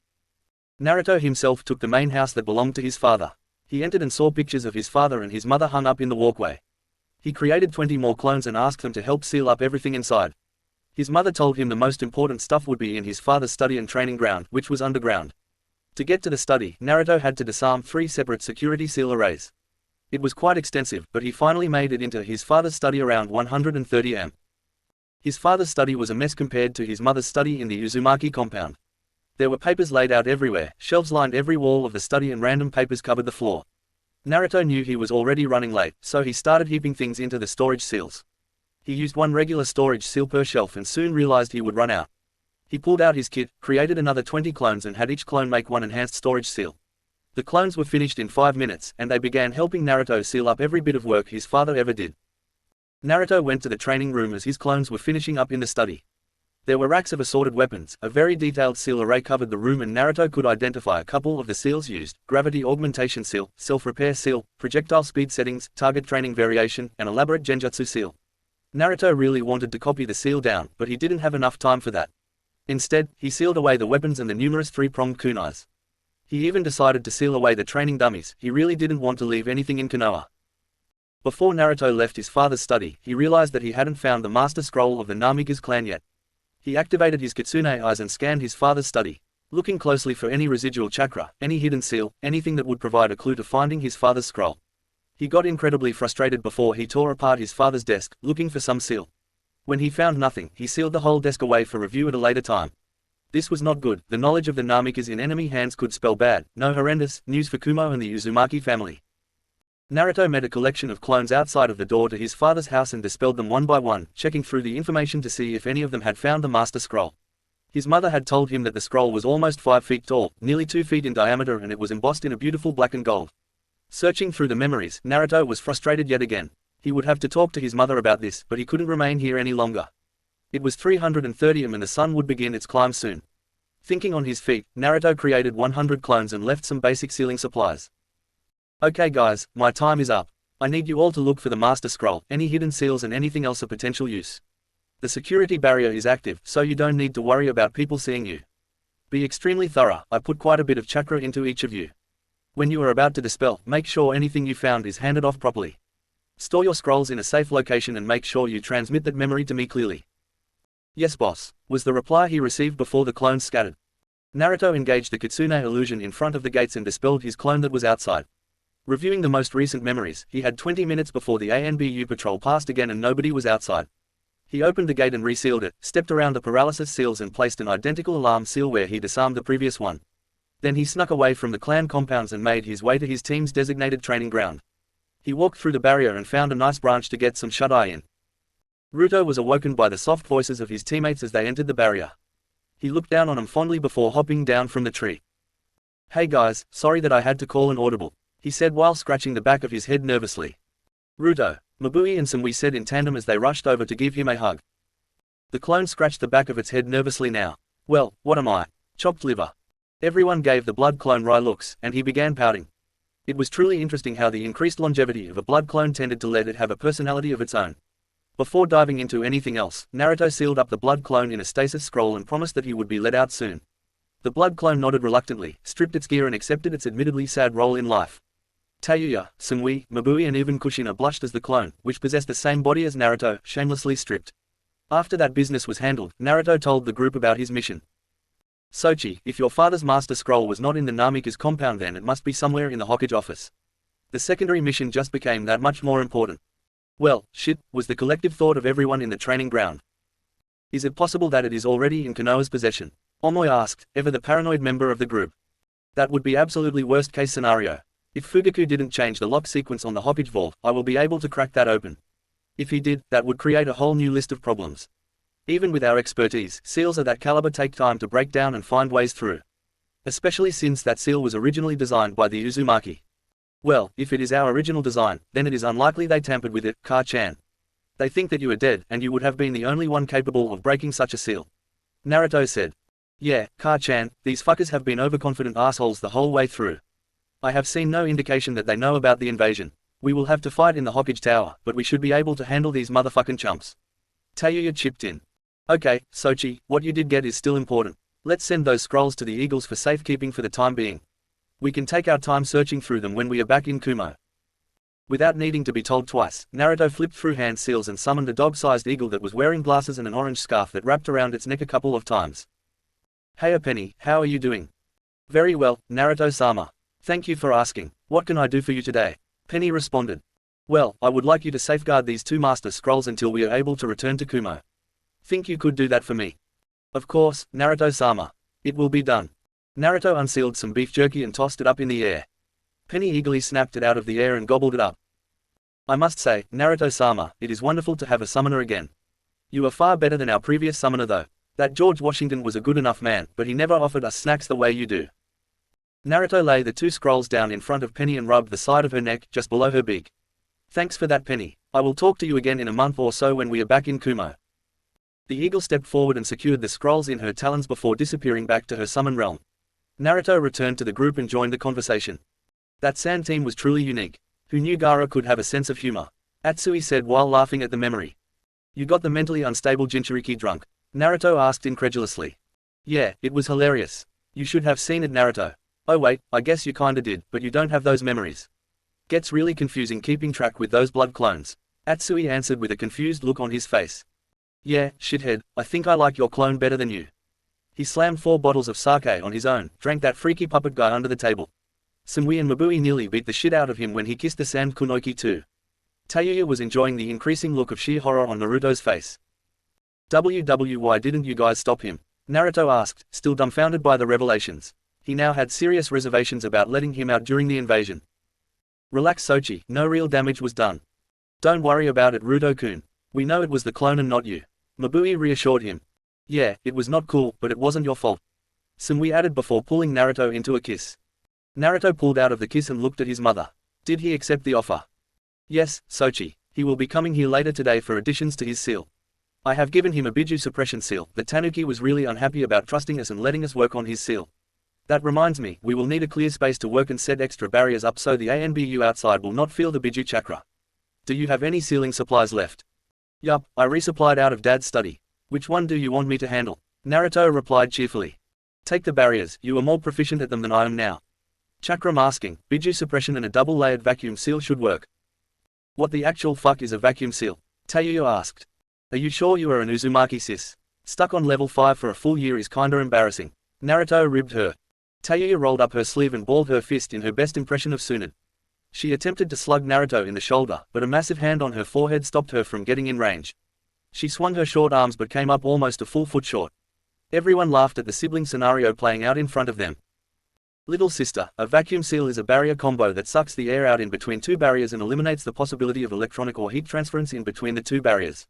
Naruto himself took the main house that belonged to his father. He entered and saw pictures of his father and his mother hung up in the walkway. He created 20 more clones and asked them to help seal up everything inside. His mother told him the most important stuff would be in his father's study and training ground, which was underground. To get to the study, Naruto had to disarm 3 separate security seal arrays. It was quite extensive, but he finally made it into his father's study around 130 am. His father's study was a mess compared to his mother's study in the Uzumaki compound. There were papers laid out everywhere, shelves lined every wall of the study and random papers covered the floor. Naruto knew he was already running late, so he started heaping things into the storage seals. He used one regular storage seal per shelf and soon realized he would run out. He pulled out his kit, created another 20 clones and had each clone make one enhanced storage seal. The clones were finished in 5 minutes, and they began helping Naruto seal up every bit of work his father ever did. Naruto went to the training room as his clones were finishing up in the study. There were racks of assorted weapons, a very detailed seal array covered the room and Naruto could identify a couple of the seals used: gravity augmentation seal, self-repair seal, projectile speed settings, target training variation, and elaborate genjutsu seal. Naruto really wanted to copy the seal down, but he didn't have enough time for that. Instead, he sealed away the weapons and the numerous 3-pronged kunais. He even decided to seal away the training dummies. He really didn't want to leave anything in Konoha. Before Naruto left his father's study, he realized that he hadn't found the Master Scroll of the Namikaze clan yet. He activated his Kitsune eyes and scanned his father's study, looking closely for any residual chakra, any hidden seal, anything that would provide a clue to finding his father's scroll. He got incredibly frustrated before he tore apart his father's desk, looking for some seal. When he found nothing, he sealed the whole desk away for review at a later time. This was not good. The knowledge of the Namikaze in enemy hands could spell bad, no horrendous news for Kumo and the Uzumaki family. Naruto met a collection of clones outside of the door to his father's house and dispelled them one by one, checking through the information to see if any of them had found the Master Scroll. His mother had told him that the scroll was almost 5 feet tall, nearly 2 feet in diameter, and it was embossed in a beautiful black and gold. Searching through the memories, Naruto was frustrated yet again. He would have to talk to his mother about this, but he couldn't remain here any longer. It was 330 am and the sun would begin its climb soon. Thinking on his feet, Naruto created 100 clones and left some basic sealing supplies. Okay guys, my time is up. I need you all to look for the Master Scroll, any hidden seals and anything else of potential use. The security barrier is active, so you don't need to worry about people seeing you. Be extremely thorough, I put quite a bit of chakra into each of you. When you are about to dispel, make sure anything you found is handed off properly. Store your scrolls in a safe location and make sure you transmit that memory to me clearly. Yes boss, was the reply he received before the clones scattered. Naruto engaged the Kitsune illusion in front of the gates and dispelled his clone that was outside. Reviewing the most recent memories, he had 20 minutes before the ANBU patrol passed again and nobody was outside. He opened the gate and resealed it, stepped around the paralysis seals and placed an identical alarm seal where he disarmed the previous one. Then he snuck away from the clan compounds and made his way to his team's designated training ground. He walked through the barrier and found a nice branch to get some shut-eye in. Naruto was awoken by the soft voices of his teammates as they entered the barrier. He looked down on them fondly before hopping down from the tree. Hey guys, sorry that I had to call an audible, he said while scratching the back of his head nervously. Naruto, Mabui and Samui said in tandem as they rushed over to give him a hug. The clone scratched the back of its head nervously now. Well, what am I? Chopped liver. Everyone gave the blood clone wry looks, and he began pouting. It was truly interesting how the increased longevity of a blood clone tended to let it have a personality of its own. Before diving into anything else, Naruto sealed up the blood clone in a stasis scroll and promised that he would be let out soon. The blood clone nodded reluctantly, stripped its gear and accepted its admittedly sad role in life. Tayuya, Samui, Mabui and even Kushina blushed as the clone, which possessed the same body as Naruto, shamelessly stripped. After that business was handled, Naruto told the group about his mission. Sochi, if your father's Master Scroll was not in the Namika's compound then it must be somewhere in the Hokage office. The secondary mission just became that much more important. Well, shit, was the collective thought of everyone in the training ground. Is it possible that it is already in Konoha's possession? Omoi asked, ever the paranoid member of the group. That would be absolutely worst case scenario. If Fugaku didn't change the lock sequence on the Hokage vault, I will be able to crack that open. If he did, that would create a whole new list of problems. Even with our expertise, seals of that caliber take time to break down and find ways through. Especially since that seal was originally designed by the Uzumaki. Well, if it is our original design, then it is unlikely they tampered with it, Ka-chan. They think that you are dead, and you would have been the only one capable of breaking such a seal. Naruto said. Yeah, Ka-chan, these fuckers have been overconfident assholes the whole way through. I have seen no indication that they know about the invasion. We will have to fight in the Hokage Tower, but we should be able to handle these motherfucking chumps. Tayuya chipped in. Okay, Sochi, what you did get is still important. Let's send those scrolls to the Eagles for safekeeping for the time being. We can take our time searching through them when we are back in Kumo. Without needing to be told twice, Naruto flipped through hand seals and summoned a dog-sized eagle that was wearing glasses and an orange scarf that wrapped around its neck a couple of times. Hey Penny, how are you doing? Very well, Naruto-sama. Thank you for asking. What can I do for you today? Penny responded. Well, I would like you to safeguard these two Master Scrolls until we are able to return to Kumo. Think you could do that for me? Of course, Naruto-sama. It will be done. Naruto unsealed some beef jerky and tossed it up in the air. Penny eagerly snapped it out of the air and gobbled it up. I must say, Naruto-sama, it is wonderful to have a summoner again. You are far better than our previous summoner though. That George Washington was a good enough man, but he never offered us snacks the way you do. Naruto lay the two scrolls down in front of Penny and rubbed the side of her neck, just below her beak. Thanks for that, Penny. I will talk to you again in a month or so when we are back in Kumo. The eagle stepped forward and secured the scrolls in her talons before disappearing back to her summon realm. Naruto returned to the group and joined the conversation. That sand team was truly unique. Who knew Gaara could have a sense of humor? Atsui said while laughing at the memory. You got the mentally unstable Jinchuriki drunk? Naruto asked incredulously. Yeah, it was hilarious. You should have seen it, Naruto. Oh wait, I guess you kinda did, but you don't have those memories. Gets really confusing keeping track with those blood clones. Atsui answered with a confused look on his face. Yeah, shithead, I think I like your clone better than you. He slammed 4 bottles of sake on his own, drank that freaky puppet guy under the table. Samui and Mabui nearly beat the shit out of him when he kissed the sand kunoki too. Tayuya was enjoying the increasing look of sheer horror on Naruto's face. Why didn't you guys stop him? Naruto asked, still dumbfounded by the revelations. He now had serious reservations about letting him out during the invasion. Relax Sochi, no real damage was done. Don't worry about it Ruto-kun. We know it was the clone and not you. Mabui reassured him. Yeah, it was not cool, but it wasn't your fault. Samui added before pulling Naruto into a kiss. Naruto pulled out of the kiss and looked at his mother. Did he accept the offer? Yes, Sochi. He will be coming here later today for additions to his seal. I have given him a Biju suppression seal. The Tanuki was really unhappy about trusting us and letting us work on his seal. That reminds me, we will need a clear space to work and set extra barriers up so the ANBU outside will not feel the biju chakra. Do you have any sealing supplies left? Yup, I resupplied out of Dad's study. Which one do you want me to handle? Naruto replied cheerfully. Take the barriers, you are more proficient at them than I am now. Chakra masking, biju suppression and a double-layered vacuum seal should work. What the actual fuck is a vacuum seal? Tayuya asked. Are you sure you are an Uzumaki sis? Stuck on level 5 for a full year is kinda embarrassing. Naruto ribbed her. Tayuya rolled up her sleeve and balled her fist in her best impression of Sunan. She attempted to slug Naruto in the shoulder, but a massive hand on her forehead stopped her from getting in range. She swung her short arms but came up almost a full foot short. Everyone laughed at the sibling scenario playing out in front of them. Little sister, a vacuum seal is a barrier combo that sucks the air out in between two barriers and eliminates the possibility of electronic or heat transference in between the two barriers.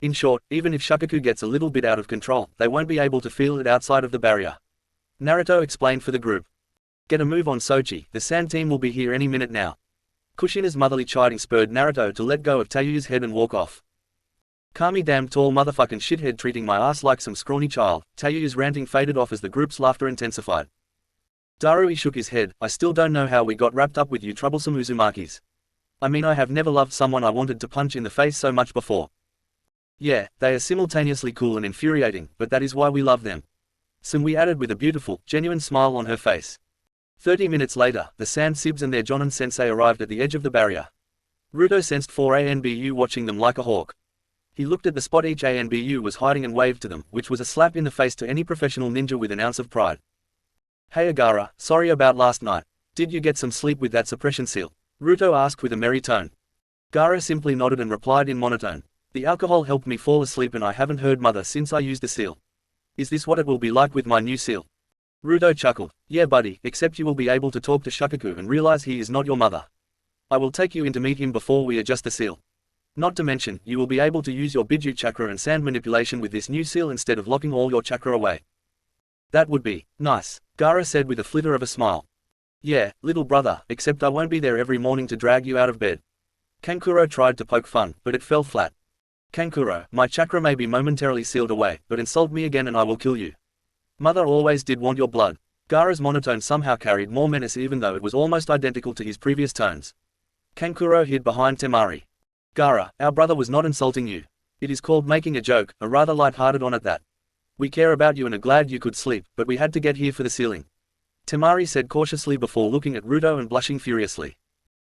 In short, even if Shukaku gets a little bit out of control, they won't be able to feel it outside of the barrier. Naruto explained for the group. Get a move on Sochi, the sand team will be here any minute now. Kushina's motherly chiding spurred Naruto to let go of Tayuya's head and walk off. Kami damn tall motherfucking shithead treating my ass like some scrawny child. Tayuya's ranting faded off as the group's laughter intensified. Darui shook his head. I still don't know how we got wrapped up with you troublesome Uzumakis. I mean, I have never loved someone I wanted to punch in the face so much before. Yeah, they are simultaneously cool and infuriating, but that is why we love them. Sumui added with a beautiful, genuine smile on her face. 30 minutes later, the Sand Sibs and their Jonin sensei arrived at the edge of the barrier. Ruto sensed 4 ANBU watching them like a hawk. He looked at the spot each ANBU was hiding and waved to them, which was a slap in the face to any professional ninja with an ounce of pride. Hey Agara, sorry about last night. Did you get some sleep with that suppression seal? Ruto asked with a merry tone. Gaara simply nodded and replied in monotone. The alcohol helped me fall asleep and I haven't heard mother since I used the seal. Is this what it will be like with my new seal? Ruto chuckled. Yeah buddy, except you will be able to talk to Shukaku and realize he is not your mother. I will take you in to meet him before we adjust the seal. Not to mention, you will be able to use your biju chakra and sand manipulation with this new seal instead of locking all your chakra away. That would be nice, Gaara said with a flitter of a smile. Yeah, little brother, except I won't be there every morning to drag you out of bed. Kankuro tried to poke fun, but it fell flat. Kankuro, my chakra may be momentarily sealed away, but insult me again and I will kill you. Mother always did want your blood. Gaara's monotone somehow carried more menace even though it was almost identical to his previous tones. Kankuro hid behind Temari. Gaara, our brother was not insulting you. It is called making a joke, a rather light-hearted one at that. We care about you and are glad you could sleep, but we had to get here for the sealing. Temari said cautiously before looking at Ruto and blushing furiously.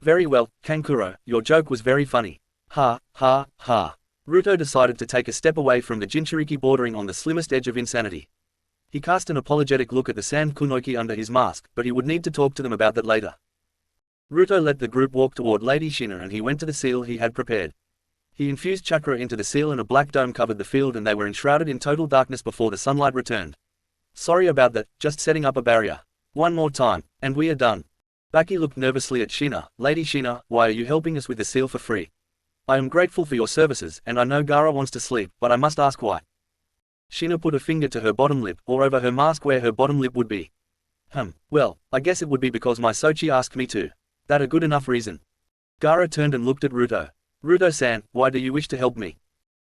Very well, Kankuro, your joke was very funny. Ha, ha, ha. Ruto decided to take a step away from the Jinchuriki bordering on the slimmest edge of insanity. He cast an apologetic look at the Sand Kunoki under his mask, but he would need to talk to them about that later. Ruto let the group walk toward Lady Shina and he went to the seal he had prepared. He infused chakra into the seal and a black dome covered the field and they were enshrouded in total darkness before the sunlight returned. Sorry about that, just setting up a barrier. One more time, and we are done. Baki looked nervously at Shina. Lady Shina, why are you helping us with the seal for free? I am grateful for your services and I know Gaara wants to sleep, but I must ask why. Shina put a finger to her bottom lip, or over her mask where her bottom lip would be. Well, I guess it would be because my Sochi asked me to. That a good enough reason. Gaara turned and looked at Ruto. Ruto-san, why do you wish to help me?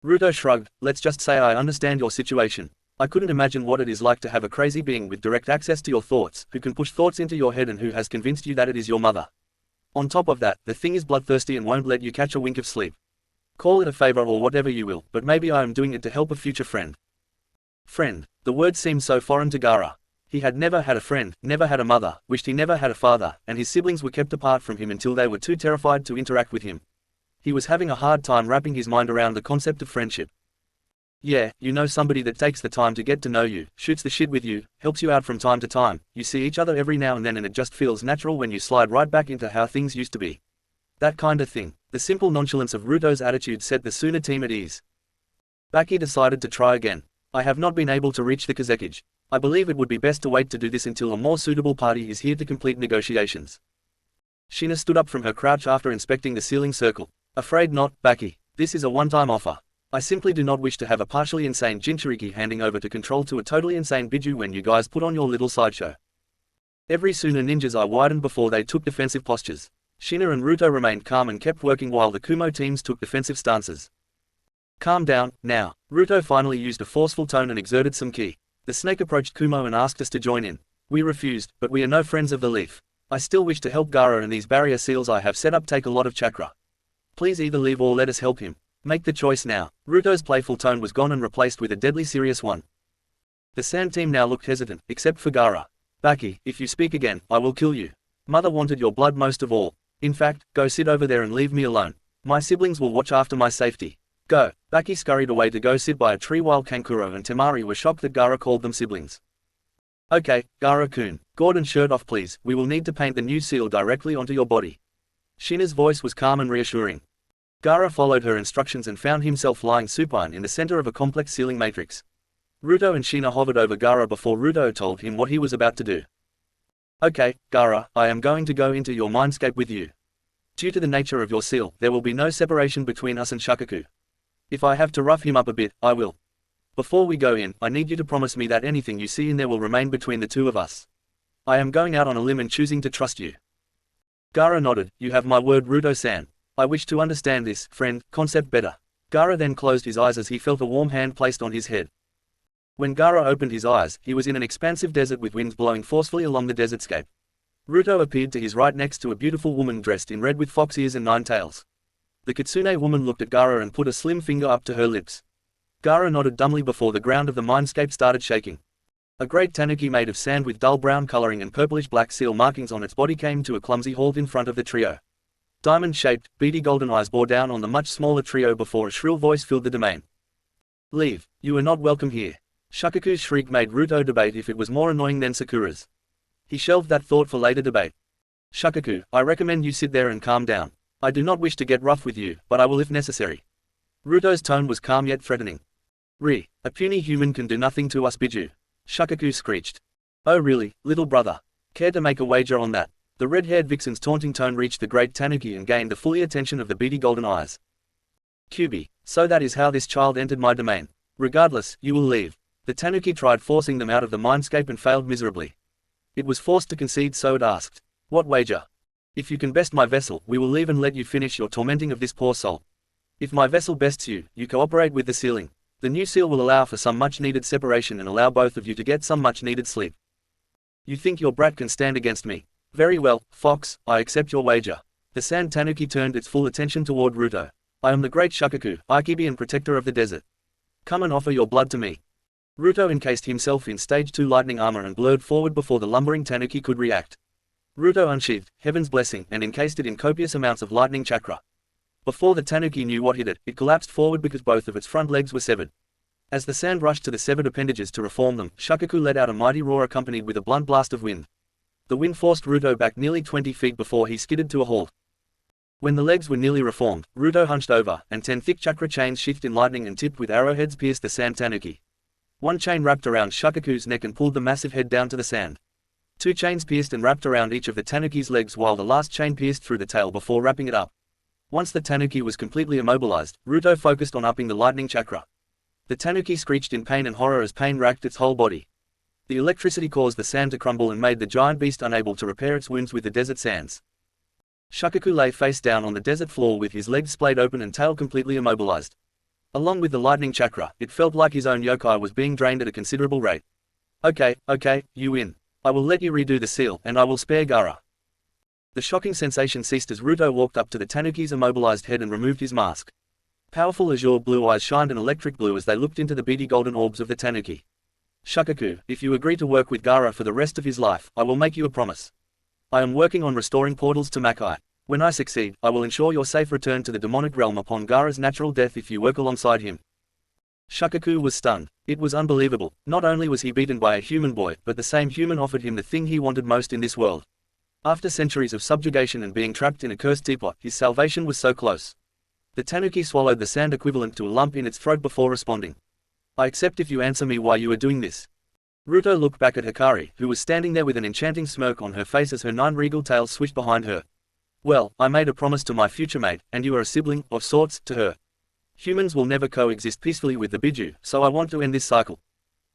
Ruto shrugged. Let's just say I understand your situation. I couldn't imagine what it is like to have a crazy being with direct access to your thoughts, who can push thoughts into your head and who has convinced you that it is your mother. On top of that, the thing is bloodthirsty and won't let you catch a wink of sleep. Call it a favor or whatever you will, but maybe I am doing it to help a future friend. Friend. The word seemed so foreign to Gaara. He had never had a friend, never had a mother, wished he never had a father, and his siblings were kept apart from him until they were too terrified to interact with him. He was having a hard time wrapping his mind around the concept of friendship. Yeah, you know, somebody that takes the time to get to know you, shoots the shit with you, helps you out from time to time, you see each other every now and then and it just feels natural when you slide right back into how things used to be. That kind of thing. The simple nonchalance of Ruto's attitude set the Suna team at ease. Baki decided to try again. I have not been able to reach the Kazekage. I believe it would be best to wait to do this until a more suitable party is here to complete negotiations. Shina stood up from her crouch after inspecting the ceiling circle. Afraid not, Baki. This is a one-time offer. I simply do not wish to have a partially insane Jinchuriki handing over to control to a totally insane Biju when you guys put on your little sideshow. Every Suna ninja's eye widened before they took defensive postures. Shina and Ruto remained calm and kept working while the Kumo teams took defensive stances. Calm down, now. Ruto finally used a forceful tone and exerted some ki. The snake approached Kumo and asked us to join in. We refused, but we are no friends of the leaf. I still wish to help Gaara, and these barrier seals I have set up take a lot of chakra. Please either leave or let us help him. Make the choice now. Ruto's playful tone was gone and replaced with a deadly serious one. The sand team now looked hesitant, except for Gaara. Baki, if you speak again, I will kill you. Mother wanted your blood most of all. In fact, go sit over there and leave me alone. My siblings will watch after my safety. Go. Baki scurried away to go sit by a tree while Kankuro and Temari were shocked that Gaara called them siblings. Okay, Gaara-kun. Gordon, shirt off please, we will need to paint the new seal directly onto your body. Shina's voice was calm and reassuring. Gaara followed her instructions and found himself lying supine in the center of a complex sealing matrix. Ruto and Shina hovered over Gaara before Ruto told him what he was about to do. Okay, Gaara, I am going to go into your mindscape with you. Due to the nature of your seal, there will be no separation between us and Shakaku. If I have to rough him up a bit, I will. Before we go in, I need you to promise me that anything you see in there will remain between the two of us. I am going out on a limb and choosing to trust you. Gaara nodded. You have my word, Ruto-san. I wish to understand this, friend, concept better. Gaara then closed his eyes as he felt a warm hand placed on his head. When Gaara opened his eyes, he was in an expansive desert with winds blowing forcefully along the desertscape. Ruto appeared to his right next to a beautiful woman dressed in red with fox ears and 9 tails. The Kitsune woman looked at Gaara and put a slim finger up to her lips. Gaara nodded dumbly before the ground of the mindscape started shaking. A great tanuki made of sand with dull brown coloring and purplish black seal markings on its body came to a clumsy halt in front of the trio. Diamond-shaped, beady golden eyes bore down on the much smaller trio before a shrill voice filled the domain. Leave. You are not welcome here. Shakaku's shriek made Ruto debate if it was more annoying than Sakura's. He shelved that thought for later debate. Shakaku, I recommend you sit there and calm down. I do not wish to get rough with you, but I will if necessary. Ruto's tone was calm yet threatening. A puny human can do nothing to us, Biju. Shakaku screeched. Oh really, little brother? Care to make a wager on that? The red-haired vixen's taunting tone reached the great tanuki and gained the full attention of the beady golden eyes. Kyubi, so that is how this child entered my domain. Regardless, you will leave. The tanuki tried forcing them out of the mindscape and failed miserably. It was forced to concede, so it asked. What wager? If you can best my vessel, we will leave and let you finish your tormenting of this poor soul. If my vessel bests you, you cooperate with the sealing. The new seal will allow for some much-needed separation and allow both of you to get some much-needed sleep. You think your brat can stand against me? Very well, Fox, I accept your wager. The sand tanuki turned its full attention toward Ruto. I am the great Shakaku, Aikibi and protector of the desert. Come and offer your blood to me. Ruto encased himself in stage 2 lightning armor and blurred forward before the lumbering tanuki could react. Ruto unsheathed Heaven's Blessing and encased it in copious amounts of lightning chakra. Before the tanuki knew what hit it, it collapsed forward because both of its front legs were severed. As the sand rushed to the severed appendages to reform them, Shakaku let out a mighty roar accompanied with a blunt blast of wind. The wind forced Ruto back nearly 20 feet before he skidded to a halt. When the legs were nearly reformed, Ruto hunched over, and 10 thick chakra chains sheathed in lightning and tipped with arrowheads pierced the sand tanuki. One chain wrapped around Shakaku's neck and pulled the massive head down to the sand. 2 chains pierced and wrapped around each of the tanuki's legs while the last chain pierced through the tail before wrapping it up. Once the tanuki was completely immobilized, Ruto focused on upping the lightning chakra. The tanuki screeched in pain and horror as pain racked its whole body. The electricity caused the sand to crumble and made the giant beast unable to repair its wounds with the desert sands. Shakaku lay face down on the desert floor with his legs splayed open and tail completely immobilized. Along with the lightning chakra, it felt like his own yokai was being drained at a considerable rate. Okay, you win. I will let you redo the seal, and I will spare Gaara. The shocking sensation ceased as Ruto walked up to the tanuki's immobilized head and removed his mask. Powerful azure blue eyes shined an electric blue as they looked into the beady golden orbs of the tanuki. Shakaku, if you agree to work with Gaara for the rest of his life, I will make you a promise. I am working on restoring portals to Makai. When I succeed, I will ensure your safe return to the demonic realm upon Gaara's natural death if you work alongside him. Shakaku was stunned. It was unbelievable. Not only was he beaten by a human boy, but the same human offered him the thing he wanted most in this world. After centuries of subjugation and being trapped in a cursed teapot, his salvation was so close. The tanuki swallowed the sand equivalent to a lump in its throat before responding. I accept if you answer me why you are doing this. Ruto looked back at Hikari, who was standing there with an enchanting smirk on her face as her 9 regal tails swished behind her. Well, I made a promise to my future mate, and you are a sibling, of sorts, to her. Humans will never coexist peacefully with the Biju, so I want to end this cycle.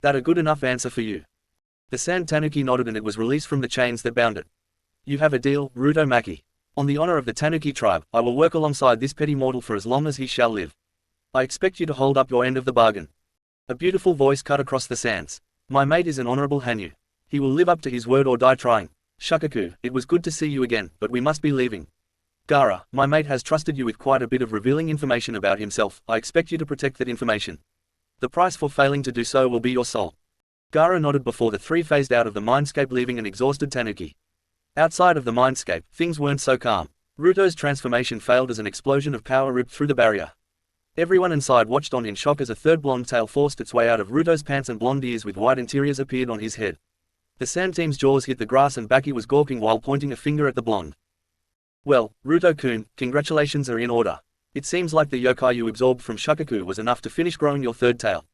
That a good enough answer for you? The sand tanuki nodded and it was released from the chains that bound it. You have a deal, Ruto Maki. On the honor of the tanuki tribe, I will work alongside this petty mortal for as long as he shall live. I expect you to hold up your end of the bargain. A beautiful voice cut across the sands. My mate is an honorable Hanyu. He will live up to his word or die trying. Shukaku, it was good to see you again, but we must be leaving. Gaara, my mate has trusted you with quite a bit of revealing information about himself. I expect you to protect that information. The price for failing to do so will be your soul. Gaara nodded before the three phased out of the mindscape, leaving an exhausted Tanuki. Outside of the mindscape, things weren't so calm. Ruto's transformation failed as an explosion of power ripped through the barrier. Everyone inside watched on in shock as a third blonde tail forced its way out of Ruto's pants and blonde ears with white interiors appeared on his head. The sand team's jaws hit the grass and Baki was gawking while pointing a finger at the blonde. Well, Ruto-kun, congratulations are in order. It seems like the yokai you absorbed from Shukaku was enough to finish growing your third tail.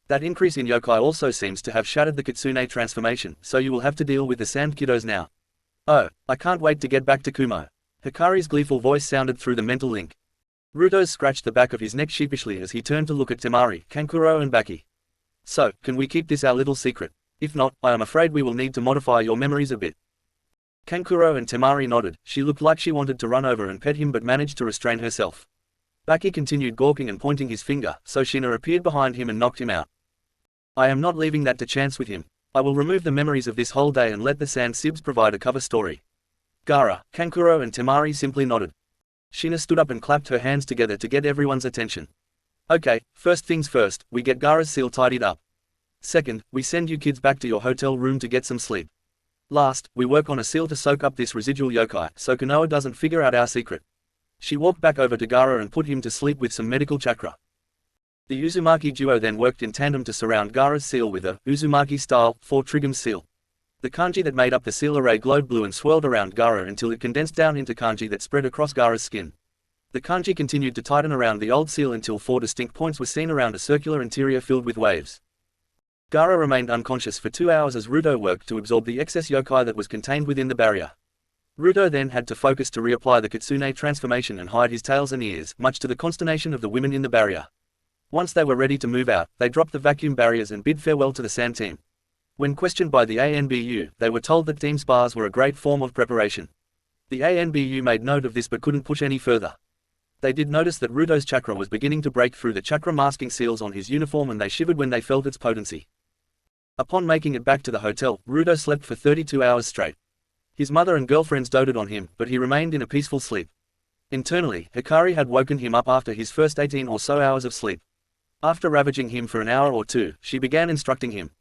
That increase in yokai also seems to have shattered the Kitsune transformation, so you will have to deal with the sand kiddos now. Oh, I can't wait to get back to Kumo. Hikari's gleeful voice sounded through the mental link. Ruto scratched the back of his neck sheepishly as he turned to look at Temari, Kankuro and Baki. So, can we keep this our little secret? If not, I am afraid we will need to modify your memories a bit. Kankuro and Temari nodded. She looked like she wanted to run over and pet him but managed to restrain herself. Baki continued gawking and pointing his finger, so Shina appeared behind him and knocked him out. I am not leaving that to chance with him. I will remove the memories of this whole day and let the Sand Sibs provide a cover story. Gaara, Kankuro and Temari simply nodded. Shina stood up and clapped her hands together to get everyone's attention. Okay, first things first, we get Gaara's seal tidied up. Second, we send you kids back to your hotel room to get some sleep. Last, we work on a seal to soak up this residual yokai, so Konoha doesn't figure out our secret. She walked back over to Gaara and put him to sleep with some medical chakra. The Uzumaki duo then worked in tandem to surround Gaara's seal with a Uzumaki-style, 4-trigem seal. The kanji that made up the seal array glowed blue and swirled around Gaara until it condensed down into kanji that spread across Gaara's skin. The kanji continued to tighten around the old seal until 4 distinct points were seen around a circular interior filled with waves. Gaara remained unconscious for 2 hours as Ruto worked to absorb the excess yokai that was contained within the barrier. Ruto then had to focus to reapply the Kitsune transformation and hide his tails and ears, much to the consternation of the women in the barrier. Once they were ready to move out, they dropped the vacuum barriers and bid farewell to the Sand team. When questioned by the ANBU, they were told that team spas were a great form of preparation. The ANBU made note of this but couldn't push any further. They did notice that Ruto's chakra was beginning to break through the chakra masking seals on his uniform and they shivered when they felt its potency. Upon making it back to the hotel, Ruto slept for 32 hours straight. His mother and girlfriends doted on him, but he remained in a peaceful sleep. Internally, Hikari had woken him up after his first 18 or so hours of sleep. After ravaging him for an hour or two, she began instructing him.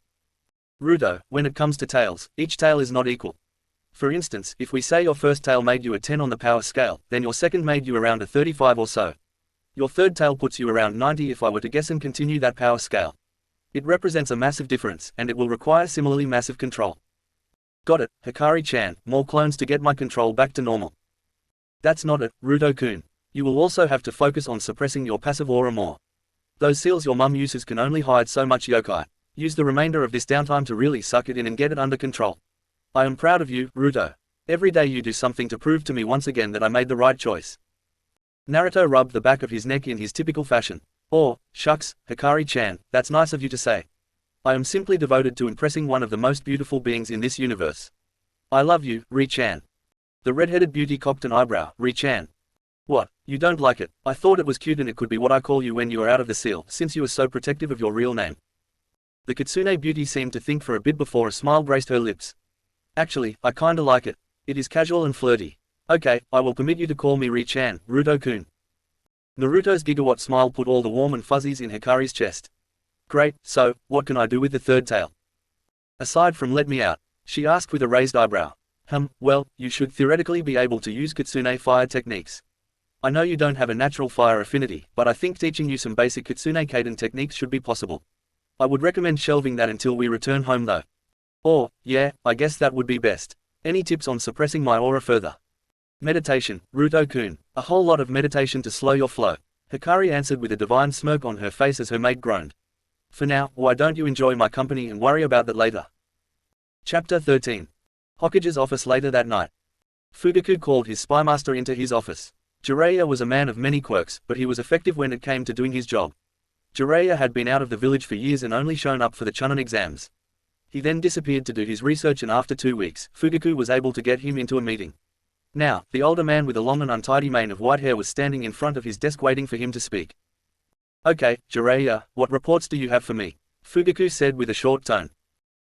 Ruto, when it comes to tails, each tail is not equal. For instance, if we say your first tail made you a 10 on the power scale, then your second made you around a 35 or so. Your third tail puts you around 90 if I were to guess and continue that power scale. It represents a massive difference, and it will require similarly massive control. Got it, Hikari-chan, more clones to get my control back to normal. That's not it, Ruto-kun. You will also have to focus on suppressing your passive aura more. Those seals your mum uses can only hide so much yokai. Use the remainder of this downtime to really suck it in and get it under control. I am proud of you, Ruto. Every day you do something to prove to me once again that I made the right choice. Naruto rubbed the back of his neck in his typical fashion. Oh, shucks, Hikari-chan, that's nice of you to say. I am simply devoted to impressing one of the most beautiful beings in this universe. I love you, Ri-chan. The red-headed beauty cocked an eyebrow. Ri-chan. What, you don't like it? I thought it was cute and it could be what I call you when you are out of the seal, since you are so protective of your real name. The Kitsune beauty seemed to think for a bit before a smile graced her lips. Actually, I kinda like it. It is casual and flirty. Okay, I will permit you to call me Ri-chan, Ruto-kun. Naruto's gigawatt smile put all the warm and fuzzies in Hikari's chest. Great, so, what can I do with the third tail? Aside from let me out, she asked with a raised eyebrow. Well, you should theoretically be able to use Kitsune fire techniques. I know you don't have a natural fire affinity, but I think teaching you some basic Kitsune Kaiden techniques should be possible. I would recommend shelving that until we return home though. Or, yeah, I guess that would be best. Any tips on suppressing my aura further? Meditation, Ruto-kun. A whole lot of meditation to slow your flow. Hikari answered with a divine smirk on her face as her mate groaned. For now, why don't you enjoy my company and worry about that later? Chapter 13. Hokage's office later that night. Fugaku called his spymaster into his office. Jiraiya was a man of many quirks, but he was effective when it came to doing his job. Jiraiya had been out of the village for years and only shown up for the Chunin exams. He then disappeared to do his research and after 2 weeks, Fugaku was able to get him into a meeting. Now, the older man with a long and untidy mane of white hair was standing in front of his desk waiting for him to speak. Okay, Jiraiya, what reports do you have for me? Fugaku said with a short tone.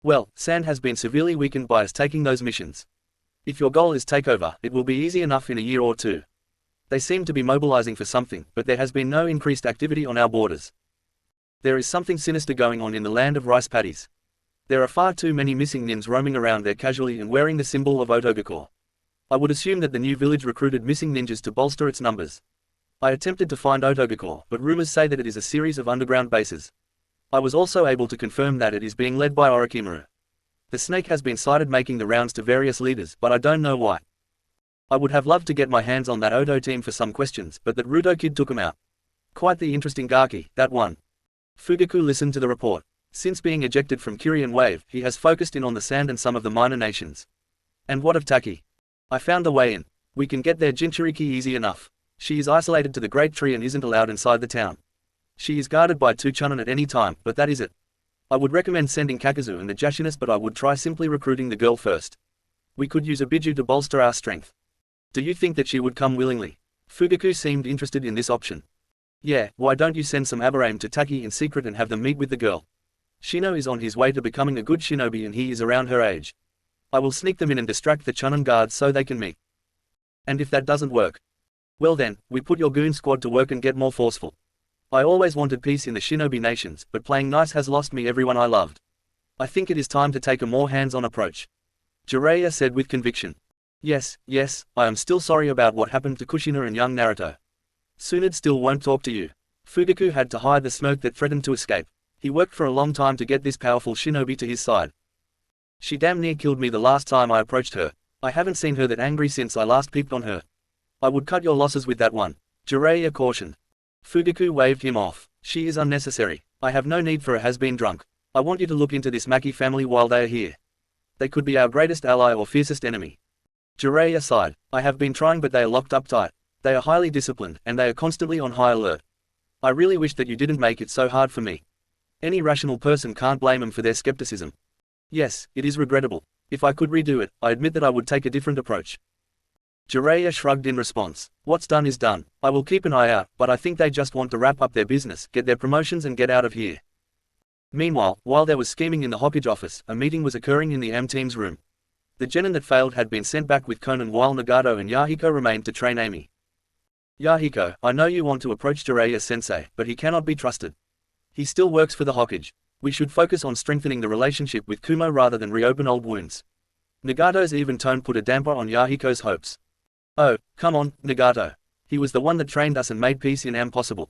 Well, Sand has been severely weakened by us taking those missions. If your goal is takeover, it will be easy enough in a year or two. They seem to be mobilizing for something, but there has been no increased activity on our borders. There is something sinister going on in the land of rice paddies. There are far too many missing nins roaming around there casually and wearing the symbol of Otogakure. I would assume that the new village recruited missing ninjas to bolster its numbers. I attempted to find Otogakure, but rumors say that it is a series of underground bases. I was also able to confirm that it is being led by Orochimaru. The snake has been sighted making the rounds to various leaders, but I don't know why. I would have loved to get my hands on that Odo team for some questions, but that Ruto kid took him out. Quite the interesting Gaki, that one. Fugaku listened to the report. Since being ejected from Kiryu Wave, he has focused in on the Sand and some of the minor nations. And what of Taki? I found the way in. We can get there Jinchuriki easy enough. She is isolated to the Great Tree and isn't allowed inside the town. She is guarded by 2 Chunin at any time, but that is it. I would recommend sending Kakazu and the Jashinis, but I would try simply recruiting the girl first. We could use a Biju to bolster our strength. Do you think that she would come willingly? Fugaku seemed interested in this option. Yeah, why don't you send some Aburame to Taki in secret and have them meet with the girl? Shino is on his way to becoming a good shinobi and he is around her age. I will sneak them in and distract the Chunin guards so they can meet. And if that doesn't work? Well then, we put your goon squad to work and get more forceful. I always wanted peace in the shinobi nations, but playing nice has lost me everyone I loved. I think it is time to take a more hands-on approach. Jiraiya said with conviction. Yes, I am still sorry about what happened to Kushina and young Naruto. Tsunade still won't talk to you. Fugaku had to hide the smoke that threatened to escape. He worked for a long time to get this powerful shinobi to his side. She damn near killed me the last time I approached her. I haven't seen her that angry since I last peeped on her. I would cut your losses with that one. Jiraiya cautioned. Fugaku waved him off. She is unnecessary. I have no need for a has-been drunk. I want you to look into this Maki family while they are here. They could be our greatest ally or fiercest enemy. Jiraiya sighed. I have been trying, but they are locked up tight. They are highly disciplined, and they are constantly on high alert. I really wish that you didn't make it so hard for me. Any rational person can't blame them for their skepticism. Yes, it is regrettable. If I could redo it, I admit that I would take a different approach. Jiraiya shrugged in response. What's done is done. I will keep an eye out, but I think they just want to wrap up their business, get their promotions and get out of here. Meanwhile, while there was scheming in the Hokage office, a meeting was occurring in the AM team's room. The genin that failed had been sent back with Conan while Nagato and Yahiko remained to train Amy. Yahiko, I know you want to approach Jiraiya-sensei, but he cannot be trusted. He still works for the Hokage. We should focus on strengthening the relationship with Kumo rather than reopen old wounds. Nagato's even tone put a damper on Yahiko's hopes. Oh, come on, Nagato. He was the one that trained us and made peace in AM possible.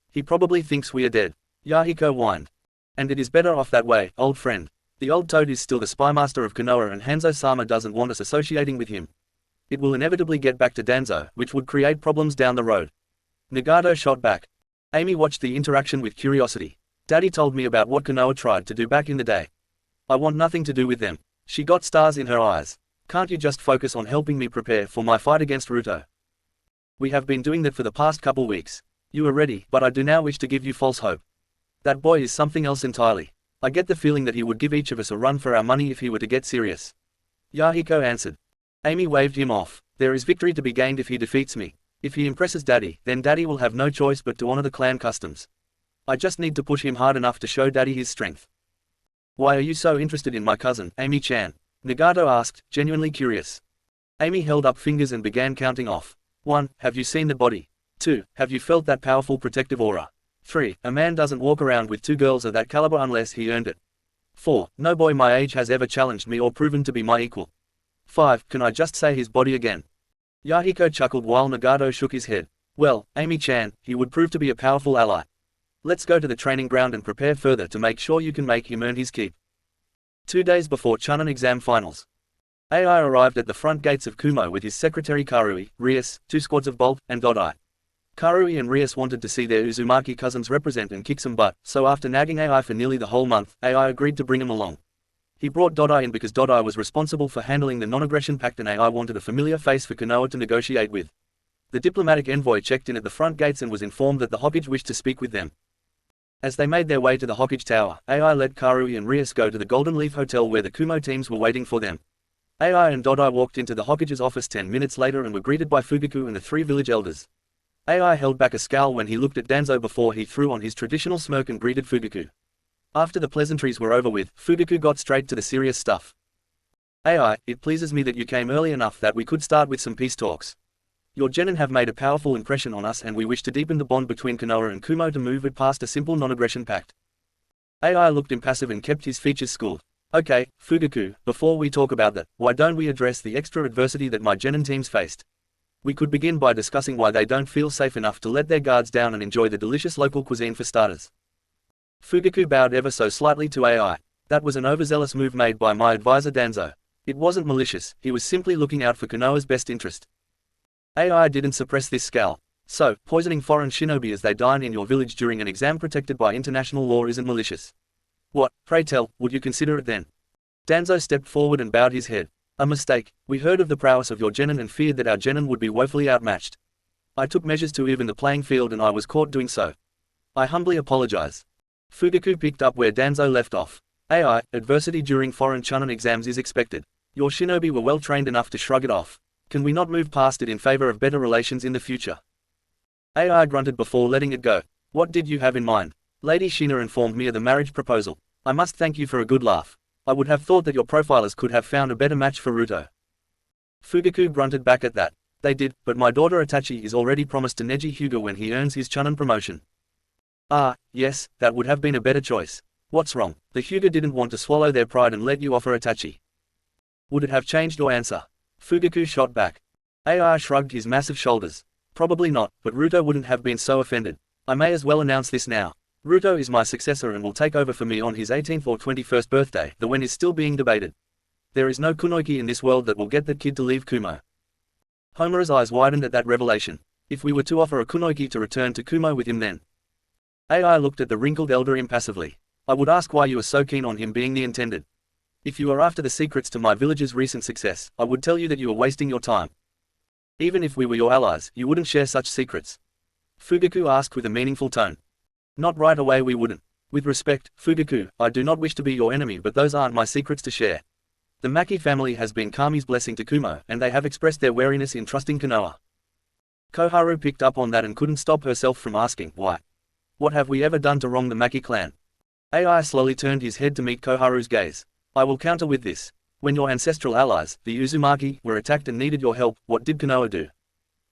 He probably thinks we are dead. Yahiko whined. And it is better off that way, old friend. The old toad is still the spymaster of Konoha and Hanzo-sama doesn't want us associating with him. It will inevitably get back to Danzo, which would create problems down the road. Nagato shot back. Amy watched the interaction with curiosity. Daddy told me about what Konoha tried to do back in the day. I want nothing to do with them. She got stars in her eyes. Can't you just focus on helping me prepare for my fight against Ruto? We have been doing that for the past couple weeks. You are ready, but I do now wish to give you false hope. That boy is something else entirely. I get the feeling that he would give each of us a run for our money if he were to get serious. Yahiko answered. Amy waved him off. There is victory to be gained if he defeats me. If he impresses Daddy, then Daddy will have no choice but to honor the clan customs. I just need to push him hard enough to show Daddy his strength. Why are you so interested in my cousin, Amy-chan? Nagato asked, genuinely curious. Amy held up fingers and began counting off. 1. Have you seen the body? 2. Have you felt that powerful protective aura? 3. A man doesn't walk around with 2 girls of that caliber unless he earned it. 4. No boy my age has ever challenged me or proven to be my equal. 5. Can I just say his body again? Yahiko chuckled while Nagato shook his head. Well, Amy-chan, he would prove to be a powerful ally. Let's go to the training ground and prepare further to make sure you can make him earn his keep. 2 days before Chunin exam finals. AI arrived at the front gates of Kumo with his secretary Karui, Rias, 2 squads of Bolt, and Dodai. Karui and Rias wanted to see their Uzumaki cousins represent and kick some butt, so after nagging AI for nearly the whole month, AI agreed to bring him along. He brought Dodai in because Dodai was responsible for handling the non-aggression pact and AI wanted a familiar face for Konoha to negotiate with. The diplomatic envoy checked in at the front gates and was informed that the Hokage wished to speak with them. As they made their way to the Hokage Tower, AI let Karui and Rias go to the Golden Leaf Hotel where the Kumo teams were waiting for them. AI and Dodai walked into the Hokage's office 10 minutes later and were greeted by Fugaku and the 3 village elders. AI held back a scowl when he looked at Danzo before he threw on his traditional smirk and greeted Fugaku. After the pleasantries were over with, Fugaku got straight to the serious stuff. "AI, it pleases me that you came early enough that we could start with some peace talks. Your genin have made a powerful impression on us and we wish to deepen the bond between Konoha and Kumo to move it past a simple non-aggression pact." AI looked impassive and kept his features schooled. "Okay, Fugaku, before we talk about that, why don't we address the extra adversity that my genin teams faced? We could begin by discussing why they don't feel safe enough to let their guards down and enjoy the delicious local cuisine for starters." Fugaku bowed ever so slightly to AI. "That was an overzealous move made by my advisor Danzo. It wasn't malicious, he was simply looking out for Konoha's best interest." AI didn't suppress this scowl. "So, poisoning foreign shinobi as they dine in your village during an exam protected by international law isn't malicious? What, pray tell, would you consider it then?" Danzo stepped forward and bowed his head. "A mistake. We heard of the prowess of your genin and feared that our genin would be woefully outmatched. I took measures to even the playing field and I was caught doing so. I humbly apologize." Fugaku picked up where Danzo left off. "AI, adversity during foreign chunin exams is expected. Your shinobi were well trained enough to shrug it off. Can we not move past it in favor of better relations in the future?" AI grunted before letting it go. "What did you have in mind? Lady Shina informed me of the marriage proposal. I must thank you for a good laugh. I would have thought that your profilers could have found a better match for Ruto." Fugaku grunted back at that. "They did, but my daughter Itachi is already promised to Neji Hyuga when he earns his chunin promotion." "Ah, yes, that would have been a better choice. What's wrong? The Hyuga didn't want to swallow their pride and let you offer Itachi." "Would it have changed your answer?" Fugaku shot back. AI shrugged his massive shoulders. "Probably not, but Ruto wouldn't have been so offended. I may as well announce this now. Ruto is my successor and will take over for me on his 18th or 21st birthday. The when is still being debated. There is no kunoiki in this world that will get that kid to leave Kumo." Homura's eyes widened at that revelation. "If we were to offer a kunoiki to return to Kumo with him then?" AI looked at the wrinkled elder impassively. "I would ask why you are so keen on him being the intended. If you are after the secrets to my village's recent success, I would tell you that you are wasting your time. Even if we were your allies, you wouldn't share such secrets." Fugaku asked with a meaningful tone. "Not right away we wouldn't. With respect, Fugaku, I do not wish to be your enemy but those aren't my secrets to share. The Maki family has been Kami's blessing to Kumo and they have expressed their wariness in trusting Konoha." Koharu picked up on that and couldn't stop herself from asking, "Why? What have we ever done to wrong the Maki clan?" AI slowly turned his head to meet Koharu's gaze. "I will counter with this. When your ancestral allies, the Uzumaki, were attacked and needed your help, what did Konoha do?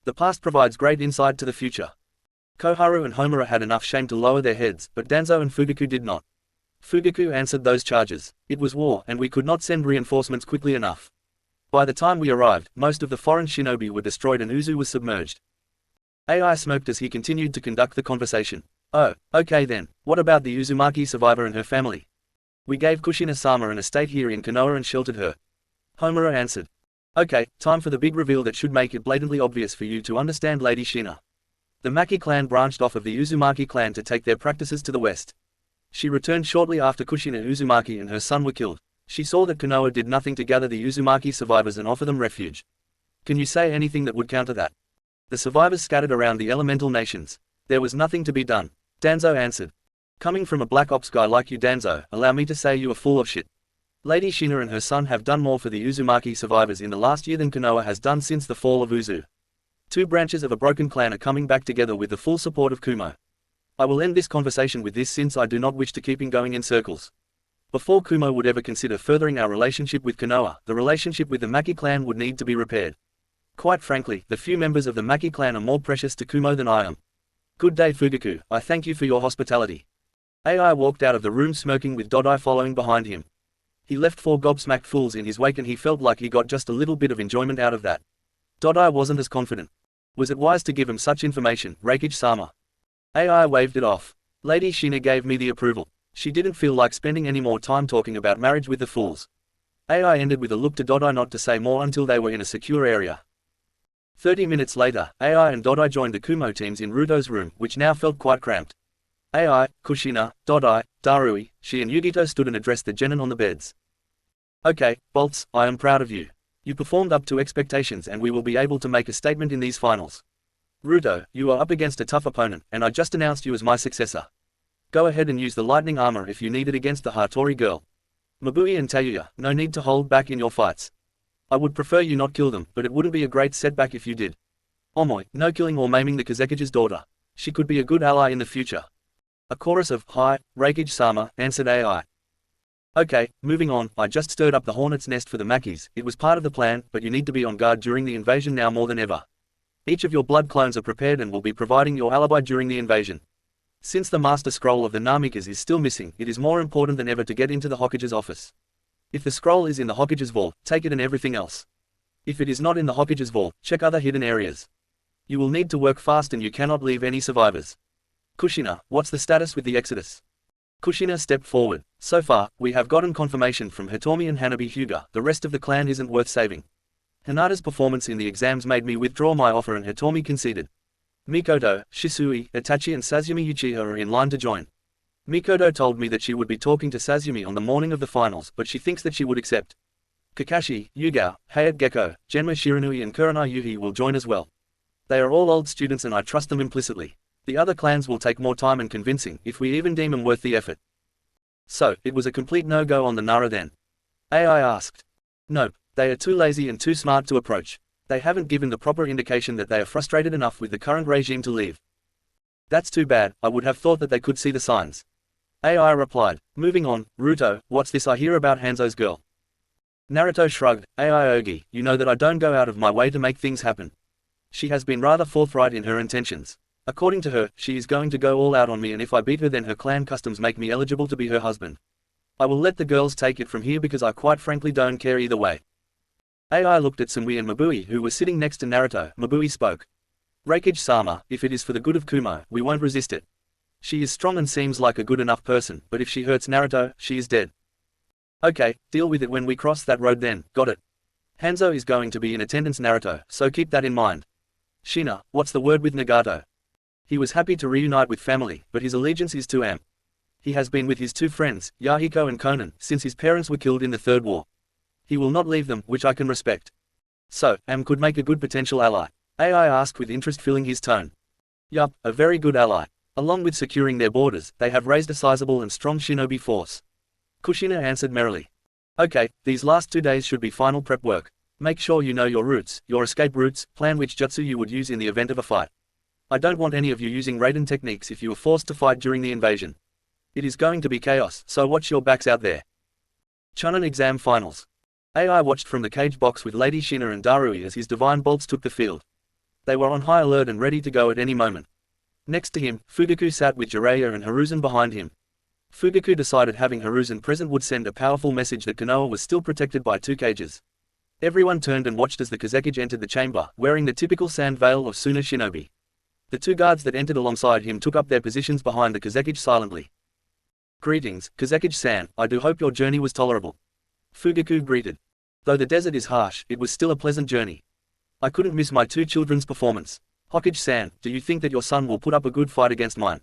The past provides great insight to the future." Koharu and Homura had enough shame to lower their heads, but Danzo and Fugaku did not. Fugaku answered those charges. "It was war, and we could not send reinforcements quickly enough. By the time we arrived, most of the foreign shinobi were destroyed and Uzu was submerged." AI smirked as he continued to conduct the conversation. "Oh, okay then, what about the Uzumaki survivor and her family? We gave Kushina-sama an estate here in Konoha and sheltered her." Homura answered. "Okay, time for the big reveal that should make it blatantly obvious for you to understand Lady Shina. The Maki clan branched off of the Uzumaki clan to take their practices to the west. She returned shortly after Kushina Uzumaki and her son were killed. She saw that Konoha did nothing to gather the Uzumaki survivors and offer them refuge. Can you say anything that would counter that? The survivors scattered around the elemental nations. There was nothing to be done." Danzo answered. "Coming from a black ops guy like you Danzo, allow me to say you are full of shit. Lady Shina and her son have done more for the Uzumaki survivors in the last year than Konoha has done since the fall of Uzu. Two branches of a broken clan are coming back together with the full support of Kumo. I will end this conversation with this since I do not wish to keep going in circles. Before Kumo would ever consider furthering our relationship with Konoha, the relationship with the Maki clan would need to be repaired. Quite frankly, the few members of the Maki clan are more precious to Kumo than I am. Good day Fugaku, I thank you for your hospitality." AI walked out of the room smirking with Dodai following behind him. He left 4 gobsmacked fools in his wake and he felt like he got just a little bit of enjoyment out of that. Dodai wasn't as confident. Was it wise to give him such information, Reikage-sama? AI waved it off. Lady Shina gave me the approval. She didn't feel like spending any more time talking about marriage with the fools. AI ended with a look to Dodai not to say more until they were in a secure area. 30 minutes later, AI and Dodai joined the Kumo teams in Ruto's room, which now felt quite cramped. AI, Kushina, Dodai, Darui, she and Yugito stood and addressed the genin on the beds. "Okay, Bolts, I am proud of you. You performed up to expectations and we will be able to make a statement in these finals. Ruto, you are up against a tough opponent, and I just announced you as my successor. Go ahead and use the lightning armor if you need it against the Hattori girl. Mabui and Tayuya, no need to hold back in your fights. I would prefer you not kill them, but it wouldn't be a great setback if you did. Omoi, no killing or maiming the Kazekage's daughter. She could be a good ally in the future. A chorus of, "Hi, Refuge-sama," answered AI. Okay, moving on, I just stirred up the hornet's nest for the Makis. It was part of the plan, but you need to be on guard during the invasion now more than ever. Each of your blood clones are prepared and will be providing your alibi during the invasion. Since the Master Scroll of the Namikas is still missing, it is more important than ever to get into the Hokage's office. If the scroll is in the Hokage's vault, take it and everything else. If it is not in the Hokage's vault, check other hidden areas. You will need to work fast and you cannot leave any survivors. Kushina, what's the status with the Exodus? Kushina stepped forward. So far, we have gotten confirmation from Hitomi and Hanabi Hyuga, the rest of the clan isn't worth saving. Hinata's performance in the exams made me withdraw my offer and Hitomi conceded. Mikoto, Shisui, Itachi and Sazumi Uchiha are in line to join. Mikoto told me that she would be talking to Sazumi on the morning of the finals, but she thinks that she would accept. Kakashi, Yugao, Hayate Gecko, Genma Shiranui and Kurenai Yuhi will join as well. They are all old students and I trust them implicitly. The other clans will take more time and convincing, if we even deem them worth the effort. So, it was a complete no-go on the Nara then? AI asked. Nope, they are too lazy and too smart to approach. They haven't given the proper indication that they are frustrated enough with the current regime to leave. That's too bad, I would have thought that they could see the signs. AI replied. Moving on, Naruto, what's this I hear about Hanzo's girl? Naruto shrugged. AI Ogi, you know that I don't go out of my way to make things happen. She has been rather forthright in her intentions. According to her, she is going to go all out on me and if I beat her then her clan customs make me eligible to be her husband. I will let the girls take it from here because I quite frankly don't care either way. AI looked at Sumui and Mabui who were sitting next to Naruto. Mabui spoke. Refuge-sama, if it is for the good of Kumo, we won't resist it. She is strong and seems like a good enough person, but if she hurts Naruto, she is dead. Okay, deal with it when we cross that road then, got it. Hanzo is going to be in attendance Naruto, so keep that in mind. Shina, what's the word with Nagato? He was happy to reunite with family, but his allegiance is to Am. He has been with his two friends, Yahiko and Konan, since his parents were killed in the Third War. He will not leave them, which I can respect. So, Am could make a good potential ally. AI asked with interest filling his tone. Yup, a very good ally. Along with securing their borders, they have raised a sizable and strong shinobi force. Kushina answered merrily. Okay, these last 2 days should be final prep work. Make sure you know your routes, your escape routes, plan which jutsu you would use in the event of a fight. I don't want any of you using Raiden techniques if you are forced to fight during the invasion. It is going to be chaos, so watch your backs out there. Chunin exam finals. AI watched from the cage box with Lady Shina and Darui as his divine bolts took the field. They were on high alert and ready to go at any moment. Next to him, Fugaku sat with Jiraiya and Hiruzen behind him. Fugaku decided having Hiruzen present would send a powerful message that Konoha was still protected by 2 cages. Everyone turned and watched as the Kazekage entered the chamber, wearing the typical sand veil of Suna shinobi. The 2 guards that entered alongside him took up their positions behind the Kazekage silently. Greetings, Kazekage-san, I do hope your journey was tolerable. Fugaku greeted. Though the desert is harsh, it was still a pleasant journey. I couldn't miss my 2 children's performance. Hokage-san, do you think that your son will put up a good fight against mine?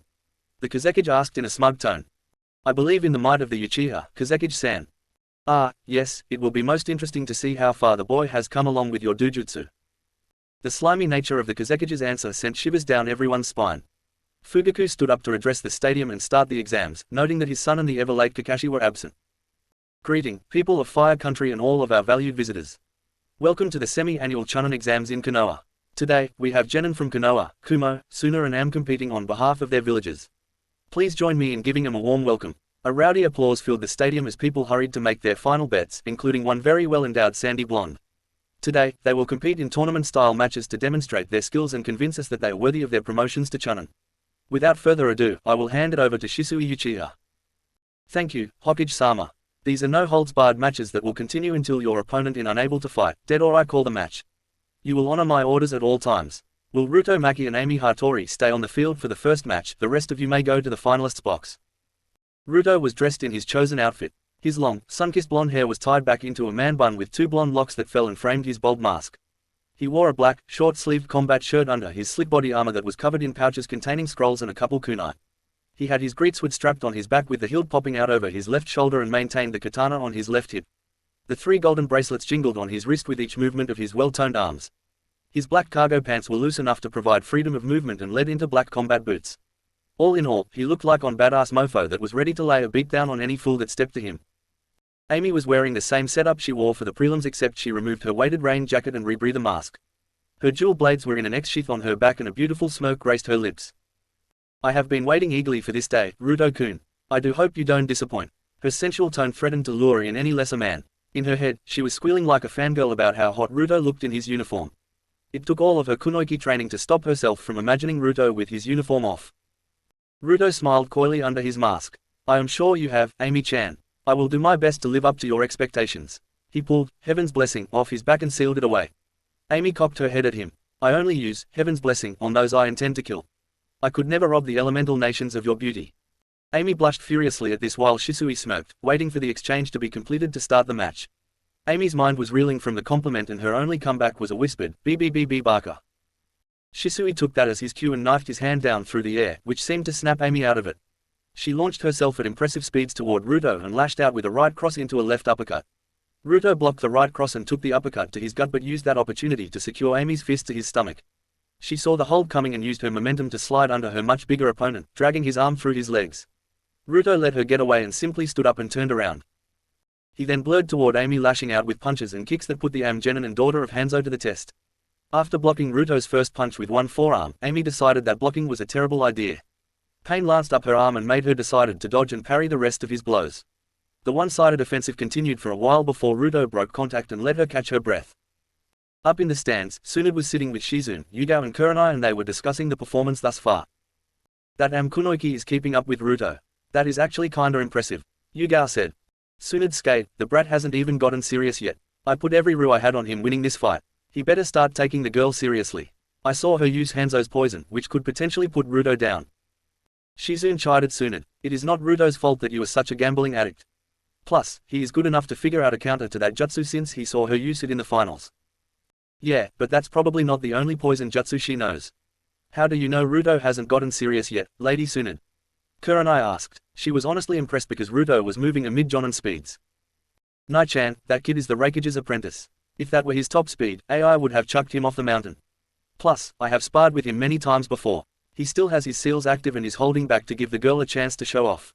The Kazekage asked in a smug tone. I believe in the might of the Uchiha, Kazekage-san. Ah, yes, it will be most interesting to see how far the boy has come along with your dujutsu. The slimy nature of the Kazekage's answer sent shivers down everyone's spine. Fugaku stood up to address the stadium and start the exams, noting that his son and the ever-late Kakashi were absent. Greeting, people of Fire Country and all of our valued visitors. Welcome to the semi-annual Chunin exams in Konoha. Today, we have Genin from Konoha, Kumo, Suna and Am competing on behalf of their villages. Please join me in giving them a warm welcome. A rowdy applause filled the stadium as people hurried to make their final bets, including one very well-endowed sandy blonde. Today, they will compete in tournament-style matches to demonstrate their skills and convince us that they are worthy of their promotions to Chunin. Without further ado, I will hand it over to Shisui Uchiha. Thank you, Hokage-sama. These are no-holds-barred matches that will continue until your opponent is unable to fight, dead or I call the match. You will honor my orders at all times. Will Ruto Maki and Amy Hattori stay on the field for the first match? The rest of you may go to the finalists' box. Ruto was dressed in his chosen outfit. His long, sun-kissed blonde hair was tied back into a man bun with 2 blonde locks that fell and framed his bald mask. He wore a black, short-sleeved combat shirt under his slick body armor that was covered in pouches containing scrolls and a couple kunai. He had his greatsword strapped on his back with the hilt popping out over his left shoulder and maintained the katana on his left hip. The 3 golden bracelets jingled on his wrist with each movement of his well-toned arms. His black cargo pants were loose enough to provide freedom of movement and led into black combat boots. All in all, he looked like on badass mofo that was ready to lay a beatdown on any fool that stepped to him. Amy was wearing the same setup she wore for the prelims except she removed her weighted rain jacket and rebreather mask. Her jewel blades were in an X sheath on her back and a beautiful smirk graced her lips. I have been waiting eagerly for this day, Ruto-kun. I do hope you don't disappoint. Her sensual tone threatened to lure in any lesser man. In her head, she was squealing like a fangirl about how hot Ruto looked in his uniform. It took all of her kunoichi training to stop herself from imagining Ruto with his uniform off. Ruto smiled coyly under his mask. I am sure you have, Amy-chan. I will do my best to live up to your expectations. He pulled Heaven's Blessing off his back and sealed it away. Amy cocked her head at him. I only use Heaven's Blessing on those I intend to kill. I could never rob the elemental nations of your beauty. Amy blushed furiously at this while Shisui smirked, waiting for the exchange to be completed to start the match. Amy's mind was reeling from the compliment and her only comeback was a whispered, BBBB Barker. Shisui took that as his cue and knifed his hand down through the air, which seemed to snap Amy out of it. She launched herself at impressive speeds toward Ruto and lashed out with a right cross into a left uppercut. Ruto blocked the right cross and took the uppercut to his gut but used that opportunity to secure Amy's fist to his stomach. She saw the hold coming and used her momentum to slide under her much bigger opponent, dragging his arm through his legs. Ruto let her get away and simply stood up and turned around. He then blurred toward Amy, lashing out with punches and kicks that put the Genin and daughter of Hanzo to the test. After blocking Ruto's first punch with one forearm, Amy decided that blocking was a terrible idea. Pain lanced up her arm and made her decided to dodge and parry the rest of his blows. The one-sided offensive continued for a while before Ruto broke contact and let her catch her breath. Up in the stands, Tsunade was sitting with Shizune, Yugao and Kurenai and they were discussing the performance thus far. That kunoichi is keeping up with Ruto. That is actually kinda impressive, Yugao said. Tsunade skate, the brat hasn't even gotten serious yet. I put every rue I had on him winning this fight. He better start taking the girl seriously. I saw her use Hanzo's poison, which could potentially put Ruto down. Shizune chided Tsunade. It is not Ruto's fault that you are such a gambling addict. Plus, he is good enough to figure out a counter to that jutsu since he saw her use it in the finals. Yeah, but that's probably not the only poison jutsu she knows. How do you know Ruto hasn't gotten serious yet, Lady Tsunade? Kurenai asked. She was honestly impressed because Ruto was moving amid Jonin speeds. Nai-chan, that kid is the Refuge's apprentice. If that were his top speed, AI would have chucked him off the mountain. Plus, I have sparred with him many times before. He still has his seals active and is holding back to give the girl a chance to show off.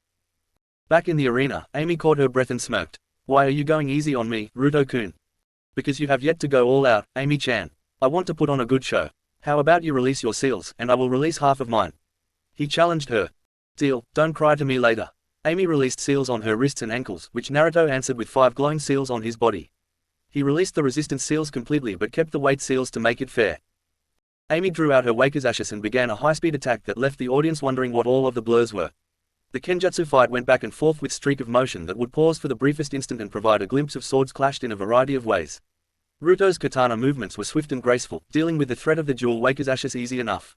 Back in the arena, Amy caught her breath and smirked. Why are you going easy on me, Ruto-kun? Because you have yet to go all out, Amy-chan. I want to put on a good show. How about you release your seals, and I will release half of mine? He challenged her. Deal, don't cry to me later. Amy released seals on her wrists and ankles, which Naruto answered with 5 glowing seals on his body. He released the resistance seals completely but kept the weight seals to make it fair. Amy drew out her Wakazashis and began a high-speed attack that left the audience wondering what all of the blurs were. The Kenjutsu fight went back and forth with streak of motion that would pause for the briefest instant and provide a glimpse of swords clashed in a variety of ways. Ruto's katana movements were swift and graceful, dealing with the threat of the dual Wakazashis easy enough.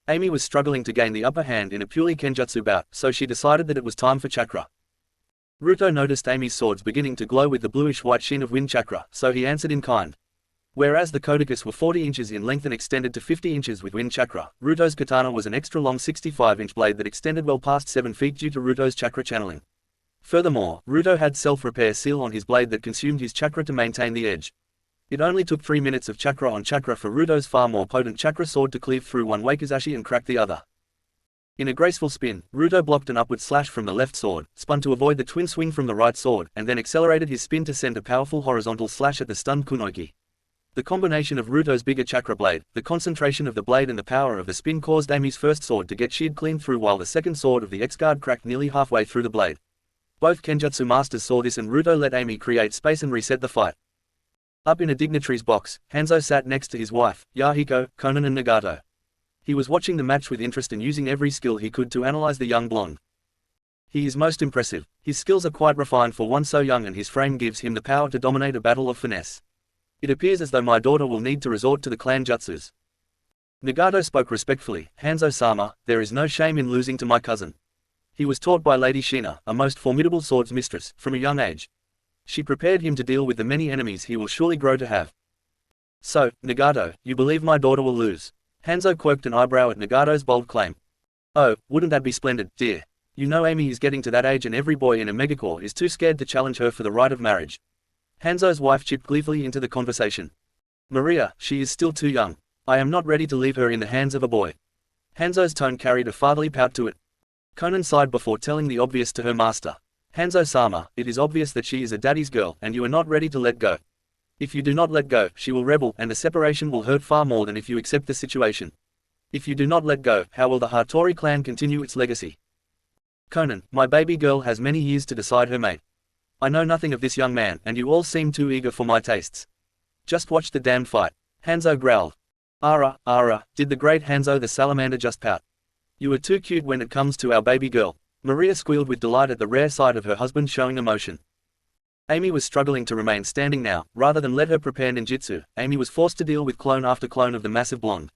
Amy was struggling to gain the upper hand in a purely Kenjutsu bout, so she decided that it was time for chakra. Ruto noticed Amy's swords beginning to glow with the bluish-white sheen of wind chakra, so he answered in kind. Whereas the Kodokus were 40 inches in length and extended to 50 inches with wind chakra, Ruto's katana was an extra-long 65-inch blade that extended well past 7 feet due to Ruto's chakra channeling. Furthermore, Ruto had self-repair seal on his blade that consumed his chakra to maintain the edge. It only took 3 minutes of chakra on chakra for Ruto's far more potent chakra sword to cleave through one Wakizashi and crack the other. In a graceful spin, Ruto blocked an upward slash from the left sword, spun to avoid the twin swing from the right sword, and then accelerated his spin to send a powerful horizontal slash at the stunned kunoichi. The combination of Ruto's bigger chakra blade, the concentration of the blade and the power of the spin caused Amy's first sword to get sheared clean through while the second sword of the X-Guard cracked nearly halfway through the blade. Both Kenjutsu masters saw this and Ruto let Amy create space and reset the fight. Up in a dignitary's box, Hanzo sat next to his wife, Yahiko, Konan and Nagato. He was watching the match with interest and using every skill he could to analyze the young blonde. He is most impressive. His skills are quite refined for one so young and his frame gives him the power to dominate a battle of finesse. It appears as though my daughter will need to resort to the clan jutsus. Nagato spoke respectfully. Hanzo-sama, there is no shame in losing to my cousin. He was taught by Lady Shina, a most formidable swords mistress, from a young age. She prepared him to deal with the many enemies he will surely grow to have. So, Nagato, you believe my daughter will lose? Hanzo quirked an eyebrow at Nagato's bold claim. Oh, wouldn't that be splendid, dear? You know Amy is getting to that age and every boy in a megacore is too scared to challenge her for the right of marriage. Hanzo's wife chipped gleefully into the conversation. Maria, she is still too young. I am not ready to leave her in the hands of a boy. Hanzo's tone carried a fatherly pout to it. Konan sighed before telling the obvious to her master. Hanzo-sama, it is obvious that she is a daddy's girl and you are not ready to let go. If you do not let go, she will rebel and the separation will hurt far more than if you accept the situation. If you do not let go, how will the Hattori clan continue its legacy? Conan, my baby girl has many years to decide her mate. I know nothing of this young man, and you all seem too eager for my tastes. Just watch the damned fight. Hanzo growled. Ara, did the great Hanzo the salamander just pout? You are too cute when it comes to our baby girl. Maria squealed with delight at the rare sight of her husband showing emotion. Amy was struggling to remain standing now. Rather than let her prepare ninjutsu, Amy was forced to deal with clone after clone of the massive blonde.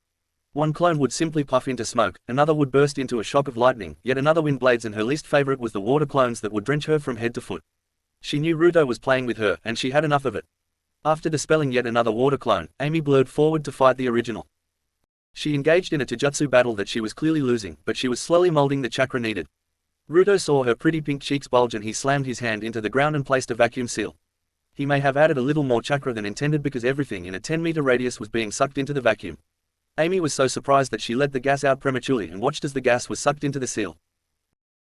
One clone would simply puff into smoke, another would burst into a shock of lightning, yet another wind blades, and her least favorite was the water clones that would drench her from head to foot. She knew Ruto was playing with her, and she had enough of it. After dispelling yet another water clone, Amy blurred forward to fight the original. She engaged in a taijutsu battle that she was clearly losing, but she was slowly molding the chakra needed. Ruto saw her pretty pink cheeks bulge and he slammed his hand into the ground and placed a vacuum seal. He may have added a little more chakra than intended because everything in a 10-meter radius was being sucked into the vacuum. Amy was so surprised that she let the gas out prematurely and watched as the gas was sucked into the seal.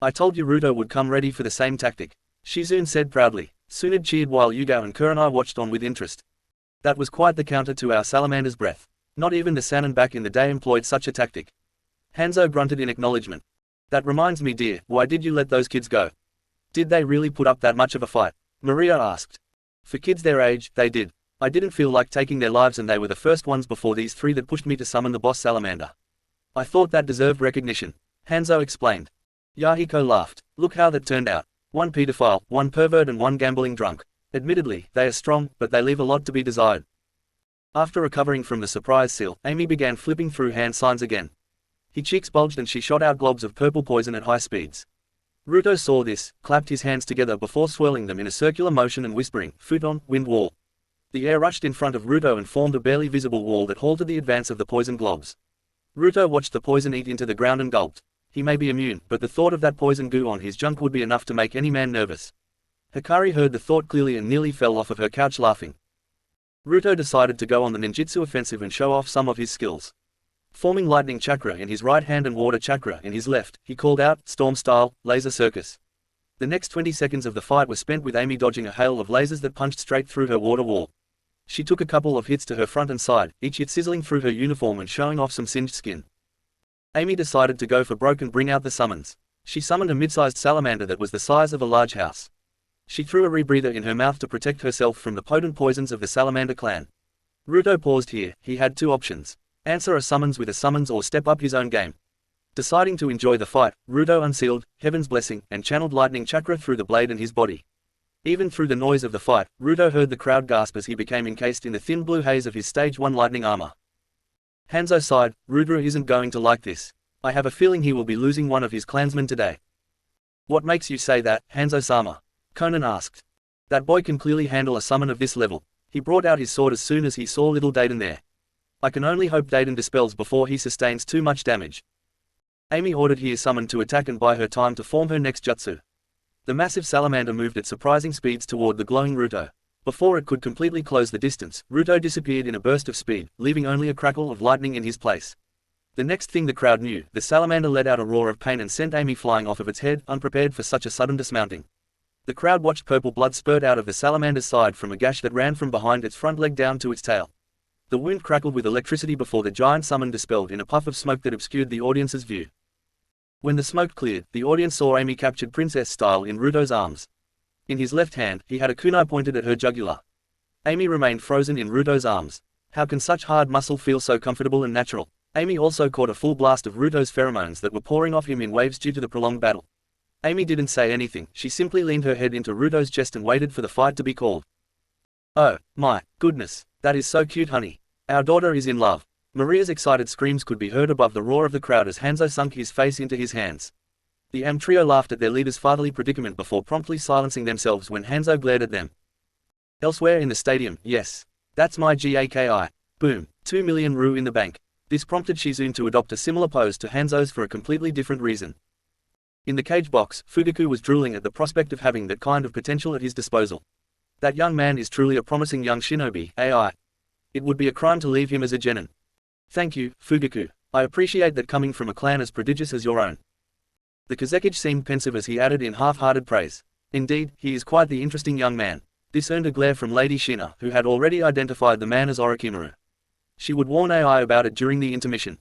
I told you Ruto would come ready for the same tactic, Shizune said proudly. Tsunade cheered while Yugo and Kurenai watched on with interest. That was quite the counter to our salamander's breath. Not even the Sannin back in the day employed such a tactic. Hanzo grunted in acknowledgement. That reminds me dear, why did you let those kids go? Did they really put up that much of a fight? Maria asked. For kids their age, they did. I didn't feel like taking their lives and they were the first ones before these three that pushed me to summon the boss salamander. I thought that deserved recognition. Hanzo explained. Yahiko laughed. Look how that turned out. One pedophile, one pervert and one gambling drunk. Admittedly, they are strong, but they leave a lot to be desired. After recovering from the surprise seal, Amy began flipping through hand signs again. Her cheeks bulged and she shot out globs of purple poison at high speeds. Ruto saw this, clapped his hands together before swirling them in a circular motion and whispering, "Futon, wind wall." The air rushed in front of Ruto and formed a barely visible wall that halted the advance of the poison globs. Ruto watched the poison eat into the ground and gulped. He may be immune, but the thought of that poison goo on his junk would be enough to make any man nervous. Hikari heard the thought clearly and nearly fell off of her couch laughing. Ruto decided to go on the ninjutsu offensive and show off some of his skills. Forming lightning chakra in his right hand and water chakra in his left, he called out, "Storm style, laser circus." The next 20 seconds of the fight were spent with Amy dodging a hail of lasers that punched straight through her water wall. She took a couple of hits to her front and side, each hit sizzling through her uniform and showing off some singed skin. Amy decided to go for broke and bring out the summons. She summoned a mid-sized salamander that was the size of a large house. She threw a rebreather in her mouth to protect herself from the potent poisons of the salamander clan. Ruto paused here. He had two options. Answer a summons with a summons or step up his own game. Deciding to enjoy the fight, Ruto unsealed Heaven's Blessing and channeled lightning chakra through the blade and his body. Even through the noise of the fight, Ruto heard the crowd gasp as he became encased in the thin blue haze of his Stage 1 lightning armor. Hanzo sighed. Rudra isn't going to like this. I have a feeling he will be losing one of his clansmen today. What makes you say that, Hanzo-sama? Conan asked. That boy can clearly handle a summon of this level. He brought out his sword as soon as he saw little Dayton there. I can only hope Dayton dispels before he sustains too much damage. Amy ordered his summon to attack and buy her time to form her next jutsu. The massive salamander moved at surprising speeds toward the glowing Ruto. Before it could completely close the distance, Ruto disappeared in a burst of speed, leaving only a crackle of lightning in his place. The next thing the crowd knew, the salamander let out a roar of pain and sent Amy flying off of its head, unprepared for such a sudden dismounting. The crowd watched purple blood spurt out of the salamander's side from a gash that ran from behind its front leg down to its tail. The wound crackled with electricity before the giant summon dispelled in a puff of smoke that obscured the audience's view. When the smoke cleared, the audience saw Amy captured princess style in Ruto's arms. In his left hand, he had a kunai pointed at her jugular. Amy remained frozen in Ruto's arms. How can such hard muscle feel so comfortable and natural? Amy also caught a full blast of Ruto's pheromones that were pouring off him in waves due to the prolonged battle. Amy didn't say anything, she simply leaned her head into Ruto's chest and waited for the fight to be called. Oh, my goodness, that is so cute honey. Our daughter is in love. Maria's excited screams could be heard above the roar of the crowd as Hanzo sunk his face into his hands. The Am trio laughed at their leader's fatherly predicament before promptly silencing themselves when Hanzo glared at them. Elsewhere in the stadium, yes. That's my GAKI. Boom. 2 million Ru in the bank. This prompted Shizune to adopt a similar pose to Hanzo's for a completely different reason. In the cage box, Fugaku was drooling at the prospect of having that kind of potential at his disposal. That young man is truly a promising young shinobi, AI. It would be a crime to leave him as a genin. Thank you, Fugaku. I appreciate that coming from a clan as prodigious as your own. The Kazekage seemed pensive as he added in half-hearted praise. Indeed, he is quite the interesting young man. This earned a glare from Lady Shina, who had already identified the man as Orochimaru. She would warn AI about it during the intermission.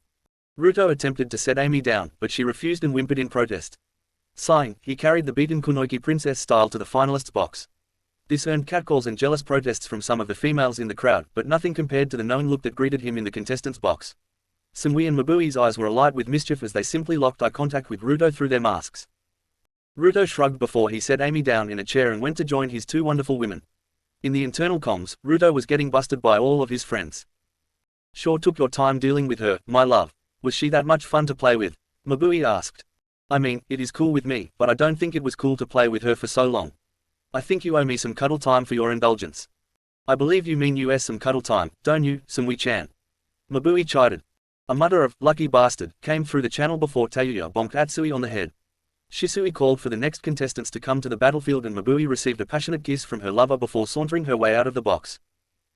Ruto attempted to set Amy down, but she refused and whimpered in protest. Sighing, he carried the beaten Kunoichi princess style to the finalists' box. This earned catcalls and jealous protests from some of the females in the crowd, but nothing compared to the knowing look that greeted him in the contestants' box. Sumui and Mabui's eyes were alight with mischief as they simply locked eye contact with Ruto through their masks. Ruto shrugged before he set Amy down in a chair and went to join his two wonderful women. In the internal comms, Ruto was getting busted by all of his friends. Sure took your time dealing with her, my love. Was she that much fun to play with? Mabui asked. I mean, it is cool with me, but I don't think it was cool to play with her for so long. I think you owe me some cuddle time for your indulgence. I believe you mean US some cuddle time, don't you, Sumui-chan? Mabui chided. A mutter of, lucky bastard, came through the channel before Tayuya bonked Atsui on the head. Shisui called for the next contestants to come to the battlefield and Mabui received a passionate kiss from her lover before sauntering her way out of the box.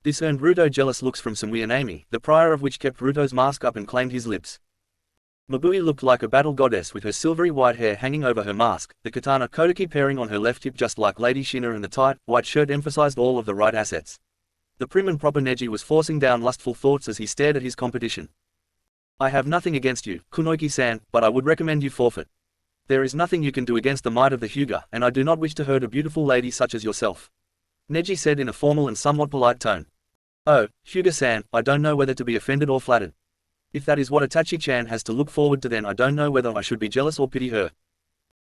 This earned Ruto jealous looks from Sumui and Amy, the prior of which kept Ruto's mask up and claimed his lips. Mabui looked like a battle goddess with her silvery white hair hanging over her mask, the katana Kodaki pairing on her left hip just like Lady Shina, and the tight, white shirt emphasized all of the right assets. The prim and proper Neji was forcing down lustful thoughts as he stared at his competition. I have nothing against you, Kunoichi-san, but I would recommend you forfeit. There is nothing you can do against the might of the Hyuga, and I do not wish to hurt a beautiful lady such as yourself. Neji said in a formal and somewhat polite tone. Oh, Hyuga-san, I don't know whether to be offended or flattered. If that is what Itachi-chan has to look forward to, then I don't know whether I should be jealous or pity her.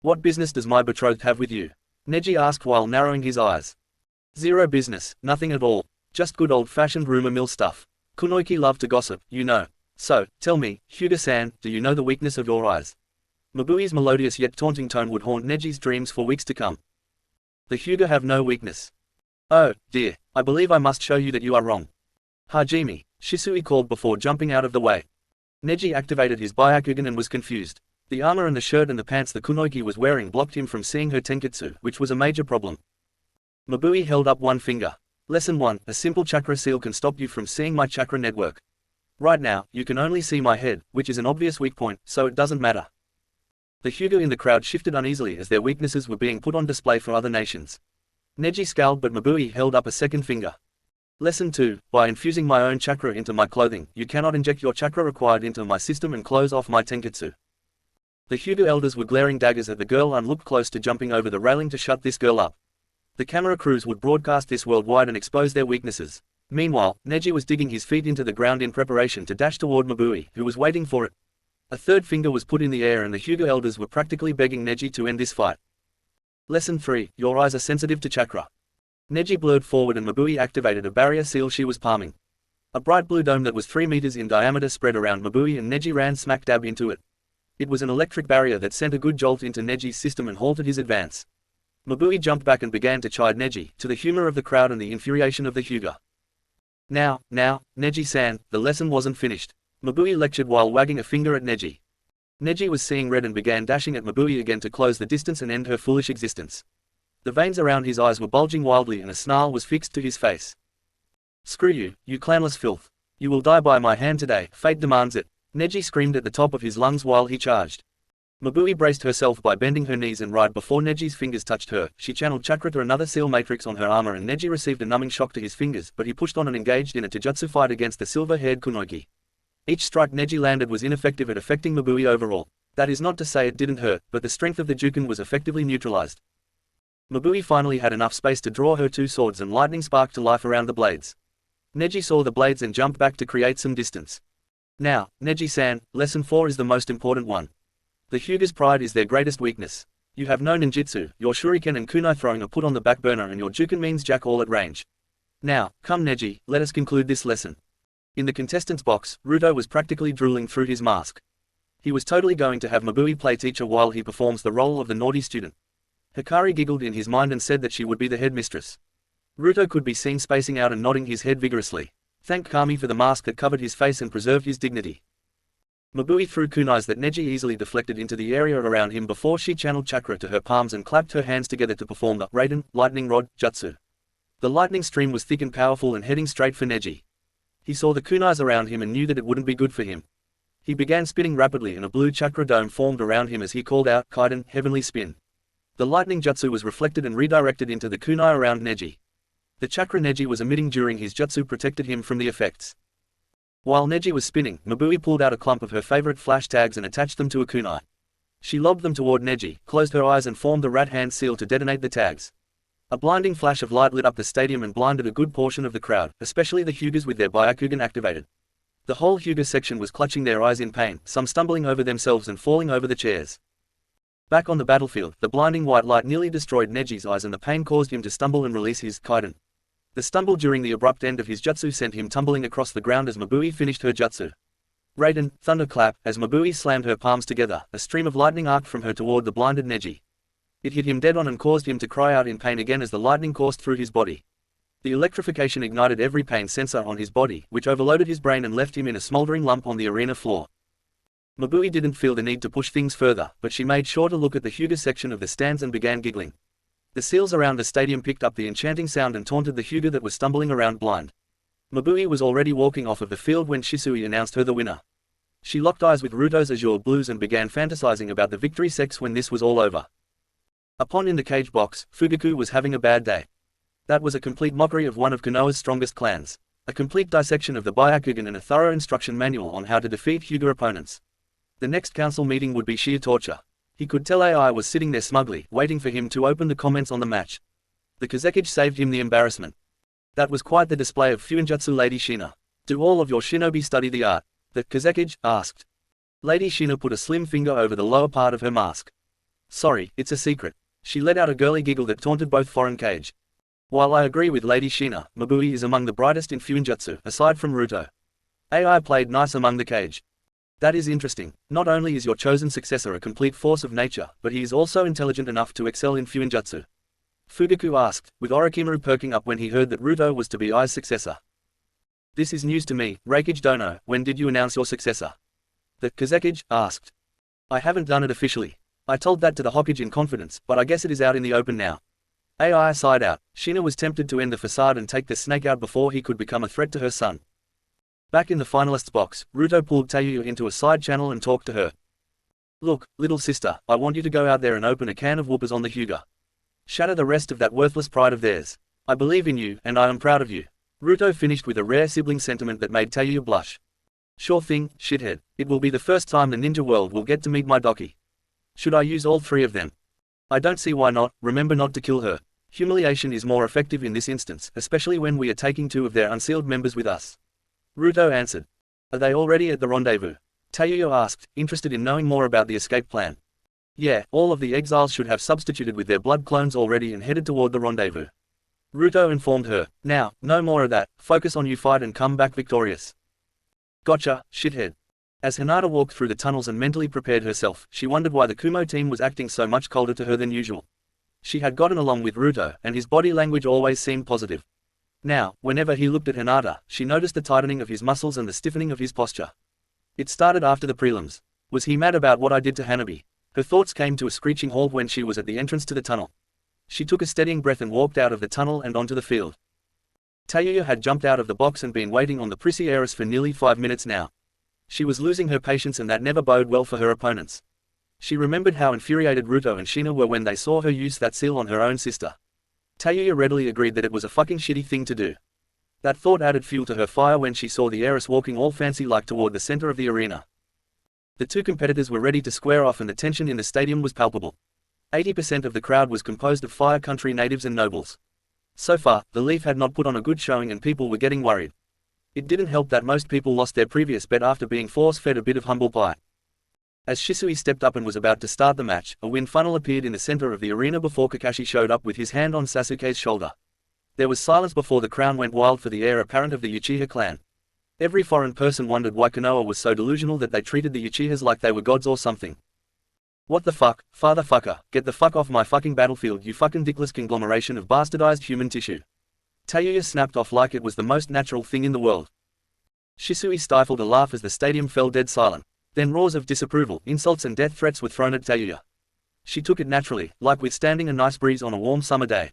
What business does my betrothed have with you? Neji asked while narrowing his eyes. Zero business, nothing at all. Just good old-fashioned rumor mill stuff. Kunoichi loved to gossip, you know. So, tell me, Hyuga-san, do you know the weakness of your eyes? Mabui's melodious yet taunting tone would haunt Neji's dreams for weeks to come. The Hyuga have no weakness. Oh, dear, I believe I must show you that you are wrong. Hajime, Shisui called before jumping out of the way. Neji activated his Byakugan and was confused. The armor and the shirt and the pants the Kunoichi was wearing blocked him from seeing her tenketsu, which was a major problem. Mabui held up one finger. Lesson 1, a simple chakra seal can stop you from seeing my chakra network. Right now, you can only see my head, which is an obvious weak point, so it doesn't matter. The Hyuga in the crowd shifted uneasily as their weaknesses were being put on display for other nations. Neji scowled, but Mabui held up a second finger. Lesson 2, by infusing my own chakra into my clothing, you cannot inject your chakra required into my system and close off my tenketsu. The Hyuga elders were glaring daggers at the girl and looked close to jumping over the railing to shut this girl up. The camera crews would broadcast this worldwide and expose their weaknesses. Meanwhile, Neji was digging his feet into the ground in preparation to dash toward Mabui, who was waiting for it. A third finger was put in the air and the Hyuga elders were practically begging Neji to end this fight. Lesson 3, your eyes are sensitive to chakra. Neji blurred forward and Mabui activated a barrier seal she was palming. A bright blue dome that was 3 meters in diameter spread around Mabui and Neji ran smack dab into it. It was an electric barrier that sent a good jolt into Neji's system and halted his advance. Mabui jumped back and began to chide Neji, to the humor of the crowd and the infuriation of the Hyuga. Now, Neji-san, the lesson wasn't finished. Mabui lectured while wagging a finger at Neji. Neji was seeing red and began dashing at Mabui again to close the distance and end her foolish existence. The veins around his eyes were bulging wildly and a snarl was fixed to his face. Screw you, you clanless filth. You will die by my hand today, fate demands it. Neji screamed at the top of his lungs while he charged. Mabui braced herself by bending her knees and right before Neji's fingers touched her, she channeled chakra to another seal matrix on her armor and Neji received a numbing shock to his fingers, but he pushed on and engaged in a taijutsu fight against the silver-haired Kunoichi. Each strike Neji landed was ineffective at affecting Mabui overall. That is not to say it didn't hurt, but the strength of the Juken was effectively neutralized. Mabui finally had enough space to draw her 2 swords and lightning sparked to life around the blades. Neji saw the blades and jumped back to create some distance. Now, Neji-san, lesson 4 is the most important one. The Hyuga's pride is their greatest weakness. You have no ninjutsu, your shuriken and kunai throwing are put on the back burner and your Juken means jack all at range. Now, come Neji, let us conclude this lesson. In the contestants' box, Ruto was practically drooling through his mask. He was totally going to have Mabui play teacher while he performs the role of the naughty student. Hikari giggled in his mind and said that she would be the headmistress. Ruto could be seen spacing out and nodding his head vigorously. Thanked Kami for the mask that covered his face and preserved his dignity. Mabui threw kunais that Neji easily deflected into the area around him before she channeled chakra to her palms and clapped her hands together to perform the Raiden, lightning rod, jutsu. The lightning stream was thick and powerful and heading straight for Neji. He saw the kunais around him and knew that it wouldn't be good for him. He began spinning rapidly and a blue chakra dome formed around him as he called out, Kaiden, heavenly spin. The lightning jutsu was reflected and redirected into the kunai around Neji. The chakra Neji was emitting during his jutsu protected him from the effects. While Neji was spinning, Mabui pulled out a clump of her favorite flash tags and attached them to a kunai. She lobbed them toward Neji, closed her eyes and formed the rat hand seal to detonate the tags. A blinding flash of light lit up the stadium and blinded a good portion of the crowd, especially the Hyugas with their Byakugan activated. The whole Hyuga section was clutching their eyes in pain, some stumbling over themselves and falling over the chairs. Back on the battlefield, the blinding white light nearly destroyed Neji's eyes and the pain caused him to stumble and release his kaiden. The stumble during the abrupt end of his jutsu sent him tumbling across the ground as Mabui finished her jutsu. Raiden, thunderclap, as Mabui slammed her palms together, a stream of lightning arced from her toward the blinded Neji. It hit him dead on and caused him to cry out in pain again as the lightning coursed through his body. The electrification ignited every pain sensor on his body, which overloaded his brain and left him in a smoldering lump on the arena floor. Mabui didn't feel the need to push things further, but she made sure to look at the Hyuga section of the stands and began giggling. The seals around the stadium picked up the enchanting sound and taunted the Hyuga that was stumbling around blind. Mabui was already walking off of the field when Shisui announced her the winner. She locked eyes with Ruto's azure blues and began fantasizing about the victory sex when this was all over. Upon in the cage box, Fugaku was having a bad day. That was a complete mockery of one of Konoha's strongest clans. A complete dissection of the Byakugan and a thorough instruction manual on how to defeat Hyuga opponents. The next council meeting would be sheer torture. He could tell AI was sitting there smugly, waiting for him to open the comments on the match. The Kazekage saved him the embarrassment. That was quite the display of Fuinjutsu Lady Shina. Do all of your shinobi study the art? The Kazekage asked. Lady Shina put a slim finger over the lower part of her mask. Sorry, it's a secret. She let out a girly giggle that taunted both foreign Kage. While I agree with Lady Shina, Mabui is among the brightest in Fuinjutsu, aside from Ruto. AI played nice among the Kage. That is interesting. Not only is your chosen successor a complete force of nature, but he is also intelligent enough to excel in Fuinjutsu. Fugaku asked, with Orochimaru perking up when he heard that Ruto was to be Ai's successor. This is news to me, Reikage Dono. When did you announce your successor? The Kazekage asked. I haven't done it officially. I told that to the Hokage in confidence, but I guess it is out in the open now. AI sighed out. Shina was tempted to end the facade and take the snake out before he could become a threat to her son. Back in the finalists box, Ruto pulled Tayuya into a side channel and talked to her. Look, little sister, I want you to go out there and open a can of whoopers on the Hyuga. Shatter the rest of that worthless pride of theirs. I believe in you, and I am proud of you. Ruto finished with a rare sibling sentiment that made Tayuya blush. Sure thing, shithead. It will be the first time the ninja world will get to meet my Doki. Should I use all three of them? I don't see why not. Remember not to kill her. Humiliation is more effective in this instance, especially when we are taking two of their unsealed members with us. Ruto answered. Are they already at the rendezvous? Tayuya asked, interested in knowing more about the escape plan. Yeah, all of the exiles should have substituted with their blood clones already and headed toward the rendezvous. Ruto informed her. Now, no more of that. Focus on you fight and come back victorious. Gotcha, shithead. As Hinata walked through the tunnels and mentally prepared herself, she wondered why the Kumo team was acting so much colder to her than usual. She had gotten along with Ruto, and his body language always seemed positive. Now, whenever he looked at Hinata, she noticed the tightening of his muscles and the stiffening of his posture. It started after the prelims. Was he mad about what I did to Hanabi? Her thoughts came to a screeching halt when she was at the entrance to the tunnel. She took a steadying breath and walked out of the tunnel and onto the field. Tayuya had jumped out of the box and been waiting on the prissy heiress for nearly 5 minutes now. She was losing her patience and that never bode well for her opponents. She remembered how infuriated Ruto and Shina were when they saw her use that seal on her own sister. Tayuya readily agreed that it was a fucking shitty thing to do. That thought added fuel to her fire when she saw the heiress walking all fancy-like toward the center of the arena. The two competitors were ready to square off and the tension in the stadium was palpable. 80% of the crowd was composed of Fire Country natives and nobles. So far, the Leaf had not put on a good showing and people were getting worried. It didn't help that most people lost their previous bet after being force-fed a bit of humble pie. As Shisui stepped up and was about to start the match, a wind funnel appeared in the center of the arena before Kakashi showed up with his hand on Sasuke's shoulder. There was silence before the crowd went wild for the heir apparent of the Uchiha clan. Every foreign person wondered why Konoha was so delusional that they treated the Uchihas like they were gods or something. What the fuck, father fucker, get the fuck off my fucking battlefield you fucking dickless conglomeration of bastardized human tissue. Tayuya snapped off like it was the most natural thing in the world. Shisui stifled a laugh as the stadium fell dead silent. Then roars of disapproval, insults and death threats were thrown at Tayuya. She took it naturally, like withstanding a nice breeze on a warm summer day.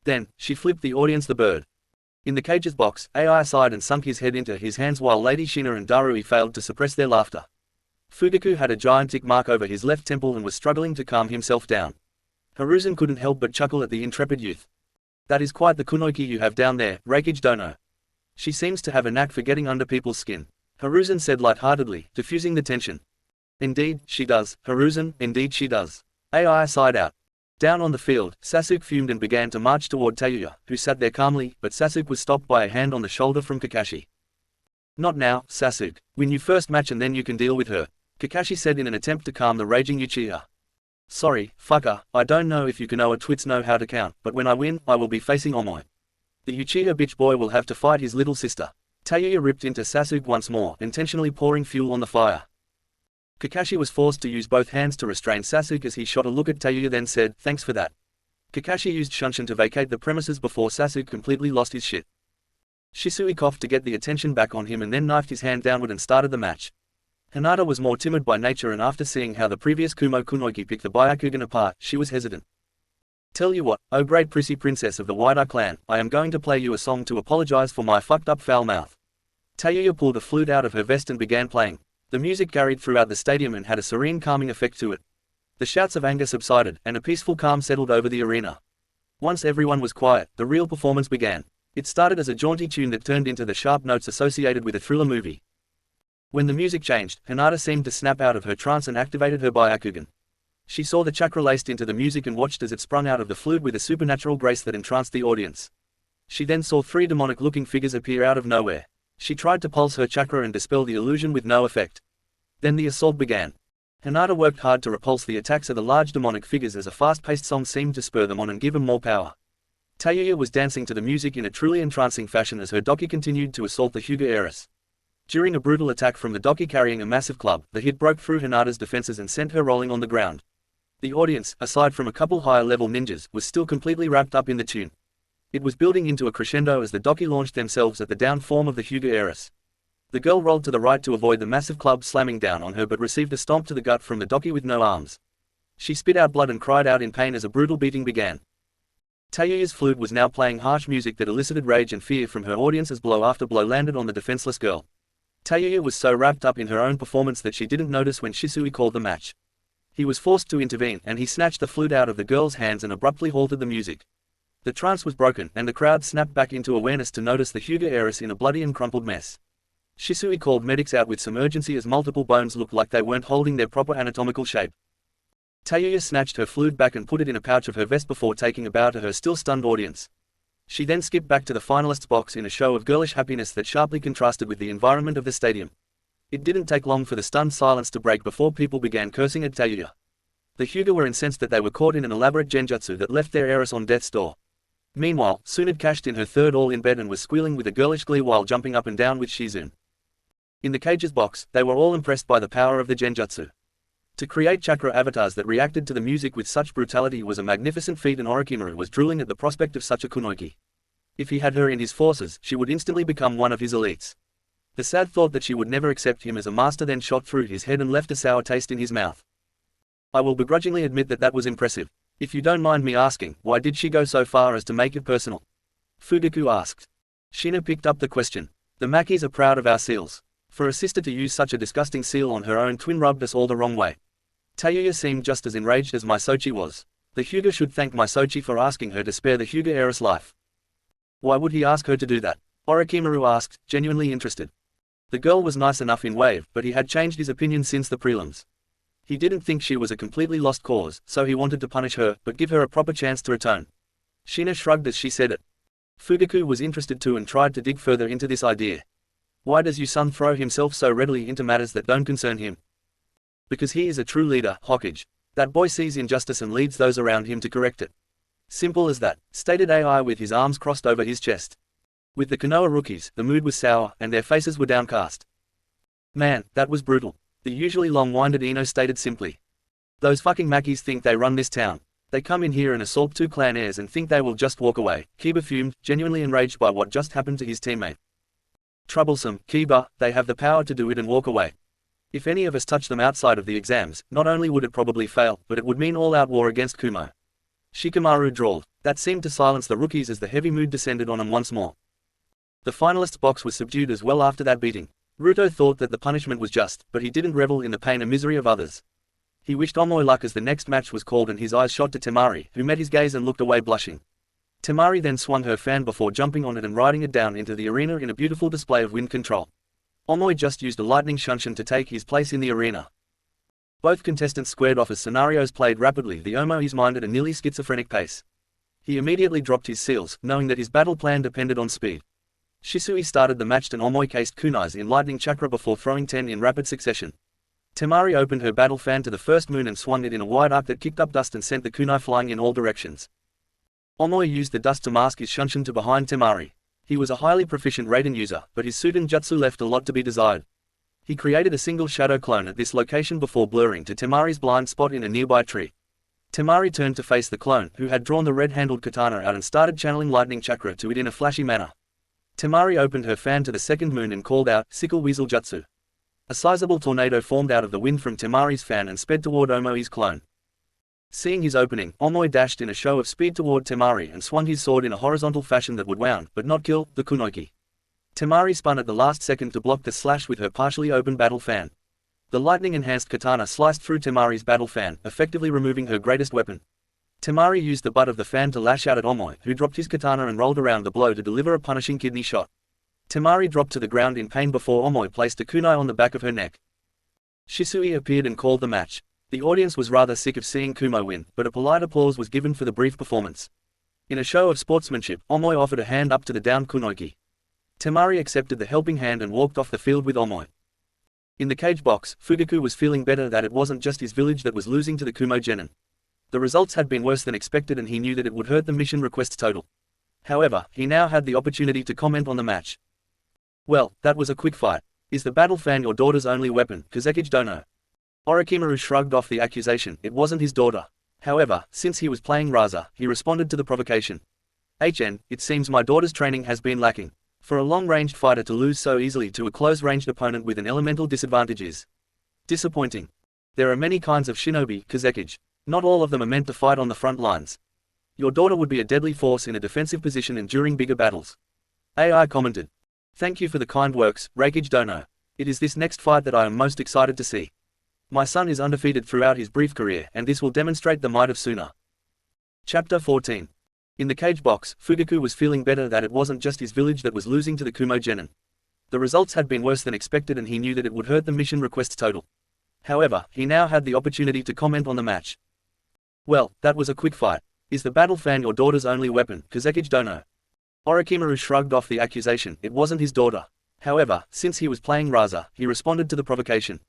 Then, she flipped the audience the bird. In the cage's box, AI sighed and sunk his head into his hands while Lady Shina and Darui failed to suppress their laughter. Fugaku had a giant tick mark over his left temple and was struggling to calm himself down. Hiruzen couldn't help but chuckle at the intrepid youth. That is quite the kunoiki you have down there, Reikage Dono. She seems to have a knack for getting under people's skin. Hiruzen said lightheartedly, diffusing the tension. Indeed, she does, Hiruzen, indeed she does. AI sighed out. Down on the field, Sasuke fumed and began to march toward Tayuya, who sat there calmly, but Sasuke was stopped by a hand on the shoulder from Kakashi. Not now, Sasuke. Win your first match and then you can deal with her, Kakashi said in an attempt to calm the raging Uchiha. Sorry, fucker, I don't know if you Konoha twits know how to count, but when I win, I will be facing Omoi. The Uchiha bitch boy will have to fight his little sister. Tayuya ripped into Sasuke once more, intentionally pouring fuel on the fire. Kakashi was forced to use both hands to restrain Sasuke as he shot a look at Tayuya, then said, thanks for that. Kakashi used Shunshin to vacate the premises before Sasuke completely lost his shit. Shisui coughed to get the attention back on him and then knifed his hand downward and started the match. Hinata was more timid by nature, and after seeing how the previous Kumo Kunoichi picked the Byakugan apart, she was hesitant. Tell you what, oh great prissy princess of the Wide-Eye clan, I am going to play you a song to apologize for my fucked up foul mouth. Tayuya pulled a flute out of her vest and began playing. The music carried throughout the stadium and had a serene calming effect to it. The shouts of anger subsided, and a peaceful calm settled over the arena. Once everyone was quiet, the real performance began. It started as a jaunty tune that turned into the sharp notes associated with a thriller movie. When the music changed, Hinata seemed to snap out of her trance and activated her Byakugan. She saw the chakra laced into the music and watched as it sprung out of the flute with a supernatural grace that entranced the audience. She then saw three demonic-looking figures appear out of nowhere. She tried to pulse her chakra and dispel the illusion with no effect. Then the assault began. Hinata worked hard to repulse the attacks of the large demonic figures as a fast-paced song seemed to spur them on and give them more power. Tayuya was dancing to the music in a truly entrancing fashion as her doki continued to assault the Hyuga heiress. During a brutal attack from the doki carrying a massive club, the hit broke through Hinata's defenses and sent her rolling on the ground. The audience, aside from a couple higher-level ninjas, was still completely wrapped up in the tune. It was building into a crescendo as the doki launched themselves at the down form of the Hyuga heiress. The girl rolled to the right to avoid the massive club slamming down on her but received a stomp to the gut from the doki with no arms. She spit out blood and cried out in pain as a brutal beating began. Tayuya's flute was now playing harsh music that elicited rage and fear from her audience as blow after blow landed on the defenseless girl. Tayuya was so wrapped up in her own performance that she didn't notice when Shisui called the match. He was forced to intervene, and he snatched the flute out of the girl's hands and abruptly halted the music. The trance was broken, and the crowd snapped back into awareness to notice the Hyuga heiress in a bloody and crumpled mess. Shisui called medics out with some urgency as multiple bones looked like they weren't holding their proper anatomical shape. Tayuya snatched her flute back and put it in a pouch of her vest before taking a bow to her still stunned audience. She then skipped back to the finalists' box in a show of girlish happiness that sharply contrasted with the environment of the stadium. It didn't take long for the stunned silence to break before people began cursing at Tayuya. The Hyuga were incensed that they were caught in an elaborate genjutsu that left their heiress on death's door. Meanwhile, Sun had cashed in her third all-in-bed and was squealing with a girlish glee while jumping up and down with Shizune. In the cage's box, they were all impressed by the power of the genjutsu. To create chakra avatars that reacted to the music with such brutality was a magnificent feat, and Orochimaru was drooling at the prospect of such a kunoichi. If he had her in his forces, she would instantly become one of his elites. The sad thought that she would never accept him as a master then shot through his head and left a sour taste in his mouth. I will begrudgingly admit that was impressive. If you don't mind me asking, why did she go so far as to make it personal? Fugaku asked. Shina picked up the question. The Makis are proud of our seals. For a sister to use such a disgusting seal on her own twin rubbed us all the wrong way. Tayuya seemed just as enraged as Misochi was. The Hyuga should thank Misochi for asking her to spare the Hyuga heiress' life. Why would he ask her to do that? Orochimaru asked, genuinely interested. The girl was nice enough in Wave, but he had changed his opinion since the prelims. He didn't think she was a completely lost cause, so he wanted to punish her, but give her a proper chance to atone. Shina shrugged as she said it. Fugaku was interested too and tried to dig further into this idea. Why does your son throw himself so readily into matters that don't concern him? Because he is a true leader, Hokage. That boy sees injustice and leads those around him to correct it. Simple as that, stated AI with his arms crossed over his chest. With the Konoha rookies, the mood was sour, and their faces were downcast. Man, that was brutal. The usually long-winded Ino stated simply. Those fucking Makis think they run this town. They come in here and assault two clan heirs and think they will just walk away. Kiba fumed, genuinely enraged by what just happened to his teammate. Troublesome, Kiba, they have the power to do it and walk away. If any of us touch them outside of the exams, not only would it probably fail, but it would mean all-out war against Kumo. Shikamaru drawled. That seemed to silence the rookies as the heavy mood descended on them once more. The finalists' box was subdued as well after that beating. Ruto thought that the punishment was just, but he didn't revel in the pain and misery of others. He wished Omoi luck as the next match was called, and his eyes shot to Temari, who met his gaze and looked away blushing. Temari then swung her fan before jumping on it and riding it down into the arena in a beautiful display of wind control. Omoi just used a lightning shunshin to take his place in the arena. Both contestants squared off as scenarios played rapidly. The Omoi's mind at a nearly schizophrenic pace. He immediately dropped his seals, knowing that his battle plan depended on speed. Shisui started the match and Omoi cased kunais in lightning chakra before throwing 10 in rapid succession. Temari opened her battle fan to the first moon and swung it in a wide arc that kicked up dust and sent the kunai flying in all directions. Omoi used the dust to mask his shunshin to behind Temari. He was a highly proficient Raiden user, but his Suden jutsu left a lot to be desired. He created a single shadow clone at this location before blurring to Temari's blind spot in a nearby tree. Temari turned to face the clone, who had drawn the red-handled katana out and started channeling lightning chakra to it in a flashy manner. Temari opened her fan to the second moon and called out, Sickle Weasel Jutsu. A sizable tornado formed out of the wind from Temari's fan and sped toward Omoi's clone. Seeing his opening, Omoi dashed in a show of speed toward Temari and swung his sword in a horizontal fashion that would wound, but not kill, the kunoiki. Temari spun at the last second to block the slash with her partially open battle fan. The lightning-enhanced katana sliced through Temari's battle fan, effectively removing her greatest weapon. Temari used the butt of the fan to lash out at Omoi, who dropped his katana and rolled around the blow to deliver a punishing kidney shot. Temari dropped to the ground in pain before Omoi placed a kunai on the back of her neck. Shisui appeared and called the match. The audience was rather sick of seeing Kumo win, but a polite applause was given for the brief performance. In a show of sportsmanship, Omoi offered a hand up to the downed kunoiki. Temari accepted the helping hand and walked off the field with Omoi. In the cage box, Fugaku was feeling better that it wasn't just his village that was losing to the Kumo genin. The results had been worse than expected and he knew that it would hurt the mission requests total. However, he now had the opportunity to comment on the match. Well, that was a quick fight. Is the battle fan your daughter's only weapon, Kazekage Dono? Orochimaru shrugged off the accusation. It wasn't his daughter. However, since he was playing Raza, he responded to the provocation. It seems my daughter's training has been lacking. For a long-ranged fighter to lose so easily to a close-ranged opponent with an elemental disadvantage is disappointing. There are many kinds of shinobi, Kazekage. Not all of them are meant to fight on the front lines. Your daughter would be a deadly force in a defensive position and during bigger battles. AI commented. Thank you for the kind works, Reikage Dono. It is this next fight that I am most excited to see. My son is undefeated throughout his brief career and this will demonstrate the might of Suna. Chapter 14. In the cage box, Fugaku was feeling better that it wasn't just his village that was losing to the Kumo genin. The results had been worse than expected and he knew that it would hurt the mission requests total. However, he now had the opportunity to comment on the match. Well, that was a quick fight. Is the battle fan your daughter's only weapon, Kazekage Dono? Orochimaru shrugged off the accusation. It wasn't his daughter. However, since he was playing Raza, he responded to the provocation.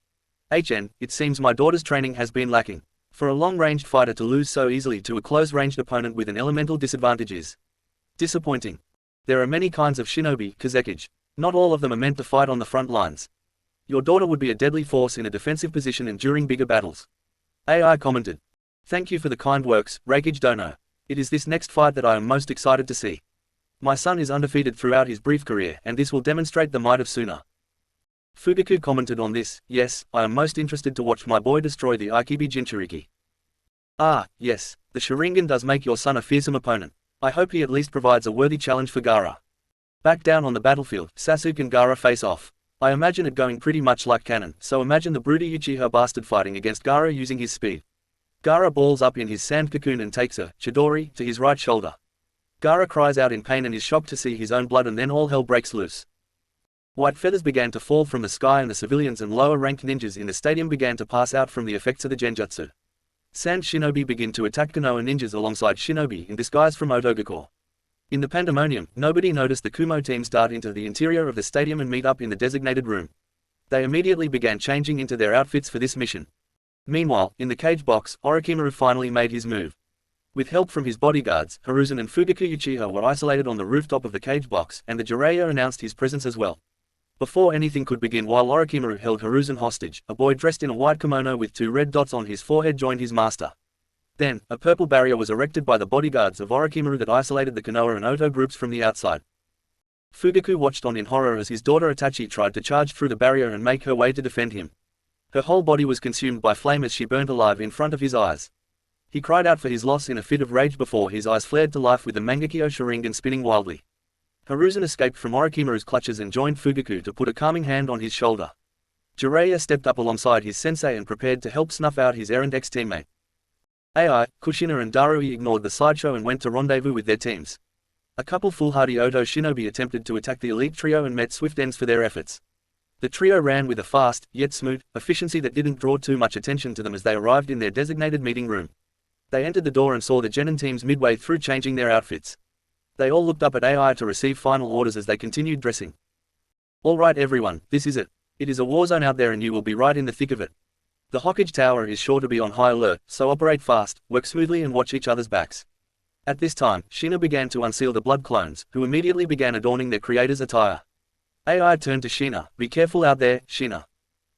It seems my daughter's training has been lacking. For a long-ranged fighter to lose so easily to a close-ranged opponent with an elemental disadvantage is disappointing. There are many kinds of shinobi, Kazekage. Not all of them are meant to fight on the front lines. Your daughter would be a deadly force in a defensive position and during bigger battles. AI commented. Thank you for the kind works, Reikage Dono. It is this next fight that I am most excited to see. My son is undefeated throughout his brief career and this will demonstrate the might of Suna. Fugaku commented on this. Yes, I am most interested to watch my boy destroy the Aikibi Jinchuriki. Ah, yes, the Sharingan does make your son a fearsome opponent. I hope he at least provides a worthy challenge for Gaara. Back down on the battlefield, Sasuke and Gaara face off. I imagine it going pretty much like canon, so imagine the broody Uchiha bastard fighting against Gaara using his speed. Gaara balls up in his sand cocoon and takes a Chidori to his right shoulder. Gaara cries out in pain and is shocked to see his own blood and then all hell breaks loose. White feathers began to fall from the sky and the civilians and lower-ranked ninjas in the stadium began to pass out from the effects of the genjutsu. Sand shinobi begin to attack Konoha ninjas alongside shinobi in disguise from Otogakure. In the pandemonium, nobody noticed the Kumo teams dart into the interior of the stadium and meet up in the designated room. They immediately began changing into their outfits for this mission. Meanwhile, in the cage box, Orochimaru finally made his move. With help from his bodyguards, Hiruzen and Fugaku Uchiha were isolated on the rooftop of the cage box and the Jiraiya announced his presence as well. Before anything could begin, while Orochimaru held Hiruzen hostage, a boy dressed in a white kimono with 2 red dots on his forehead joined his master. Then, a purple barrier was erected by the bodyguards of Orochimaru that isolated the Konoha and Oto groups from the outside. Fugaku watched on in horror as his daughter Itachi tried to charge through the barrier and make her way to defend him. Her whole body was consumed by flame as she burnt alive in front of his eyes. He cried out for his loss in a fit of rage before his eyes flared to life with the Mangekyo Sharingan spinning wildly. Hiruzen escaped from Orochimaru's clutches and joined Fugaku to put a calming hand on his shoulder. Jiraiya stepped up alongside his sensei and prepared to help snuff out his errant ex-teammate. Ai, Kushina and Darui ignored the sideshow and went to rendezvous with their teams. A couple foolhardy Oto shinobi attempted to attack the elite trio and met swift ends for their efforts. The trio ran with a fast, yet smooth, efficiency that didn't draw too much attention to them as they arrived in their designated meeting room. They entered the door and saw the genin teams midway through changing their outfits. They all looked up at AI to receive final orders as they continued dressing. "All right everyone, this is it. It is a war zone out there and you will be right in the thick of it. The Hokage Tower is sure to be on high alert, so operate fast, work smoothly and watch each other's backs." At this time, Shina began to unseal the blood clones, who immediately began adorning their creator's attire. AI turned to Shina. "Be careful out there, Shina.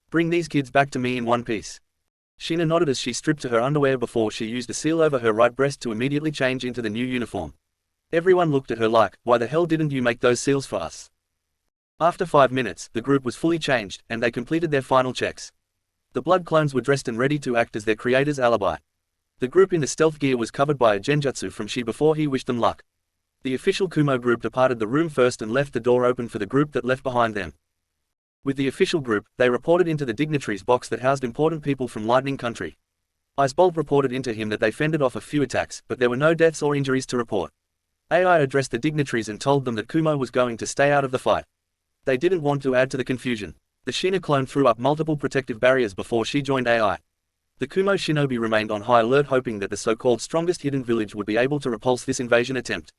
Bring these kids back to me in one piece." Shina nodded as she stripped to her underwear before she used a seal over her right breast to immediately change into the new uniform. Everyone looked at her like, "Why the hell didn't you make those seals for us?" After 5 minutes, the group was fully changed, and they completed their final checks. The blood clones were dressed and ready to act as their creator's alibi. The group in the stealth gear was covered by a genjutsu from Shi before he wished them luck. The official Kumo group departed the room first and left the door open for the group that left behind them. With the official group, they reported into the dignitaries box that housed important people from Lightning Country. Icebolt reported into him that they fended off a few attacks, but there were no deaths or injuries to report. AI addressed the dignitaries and told them that Kumo was going to stay out of the fight. They didn't want to add to the confusion. The Shina clone threw up multiple protective barriers before she joined AI. The Kumo shinobi remained on high alert, hoping that the so-called strongest hidden village would be able to repulse this invasion attempt.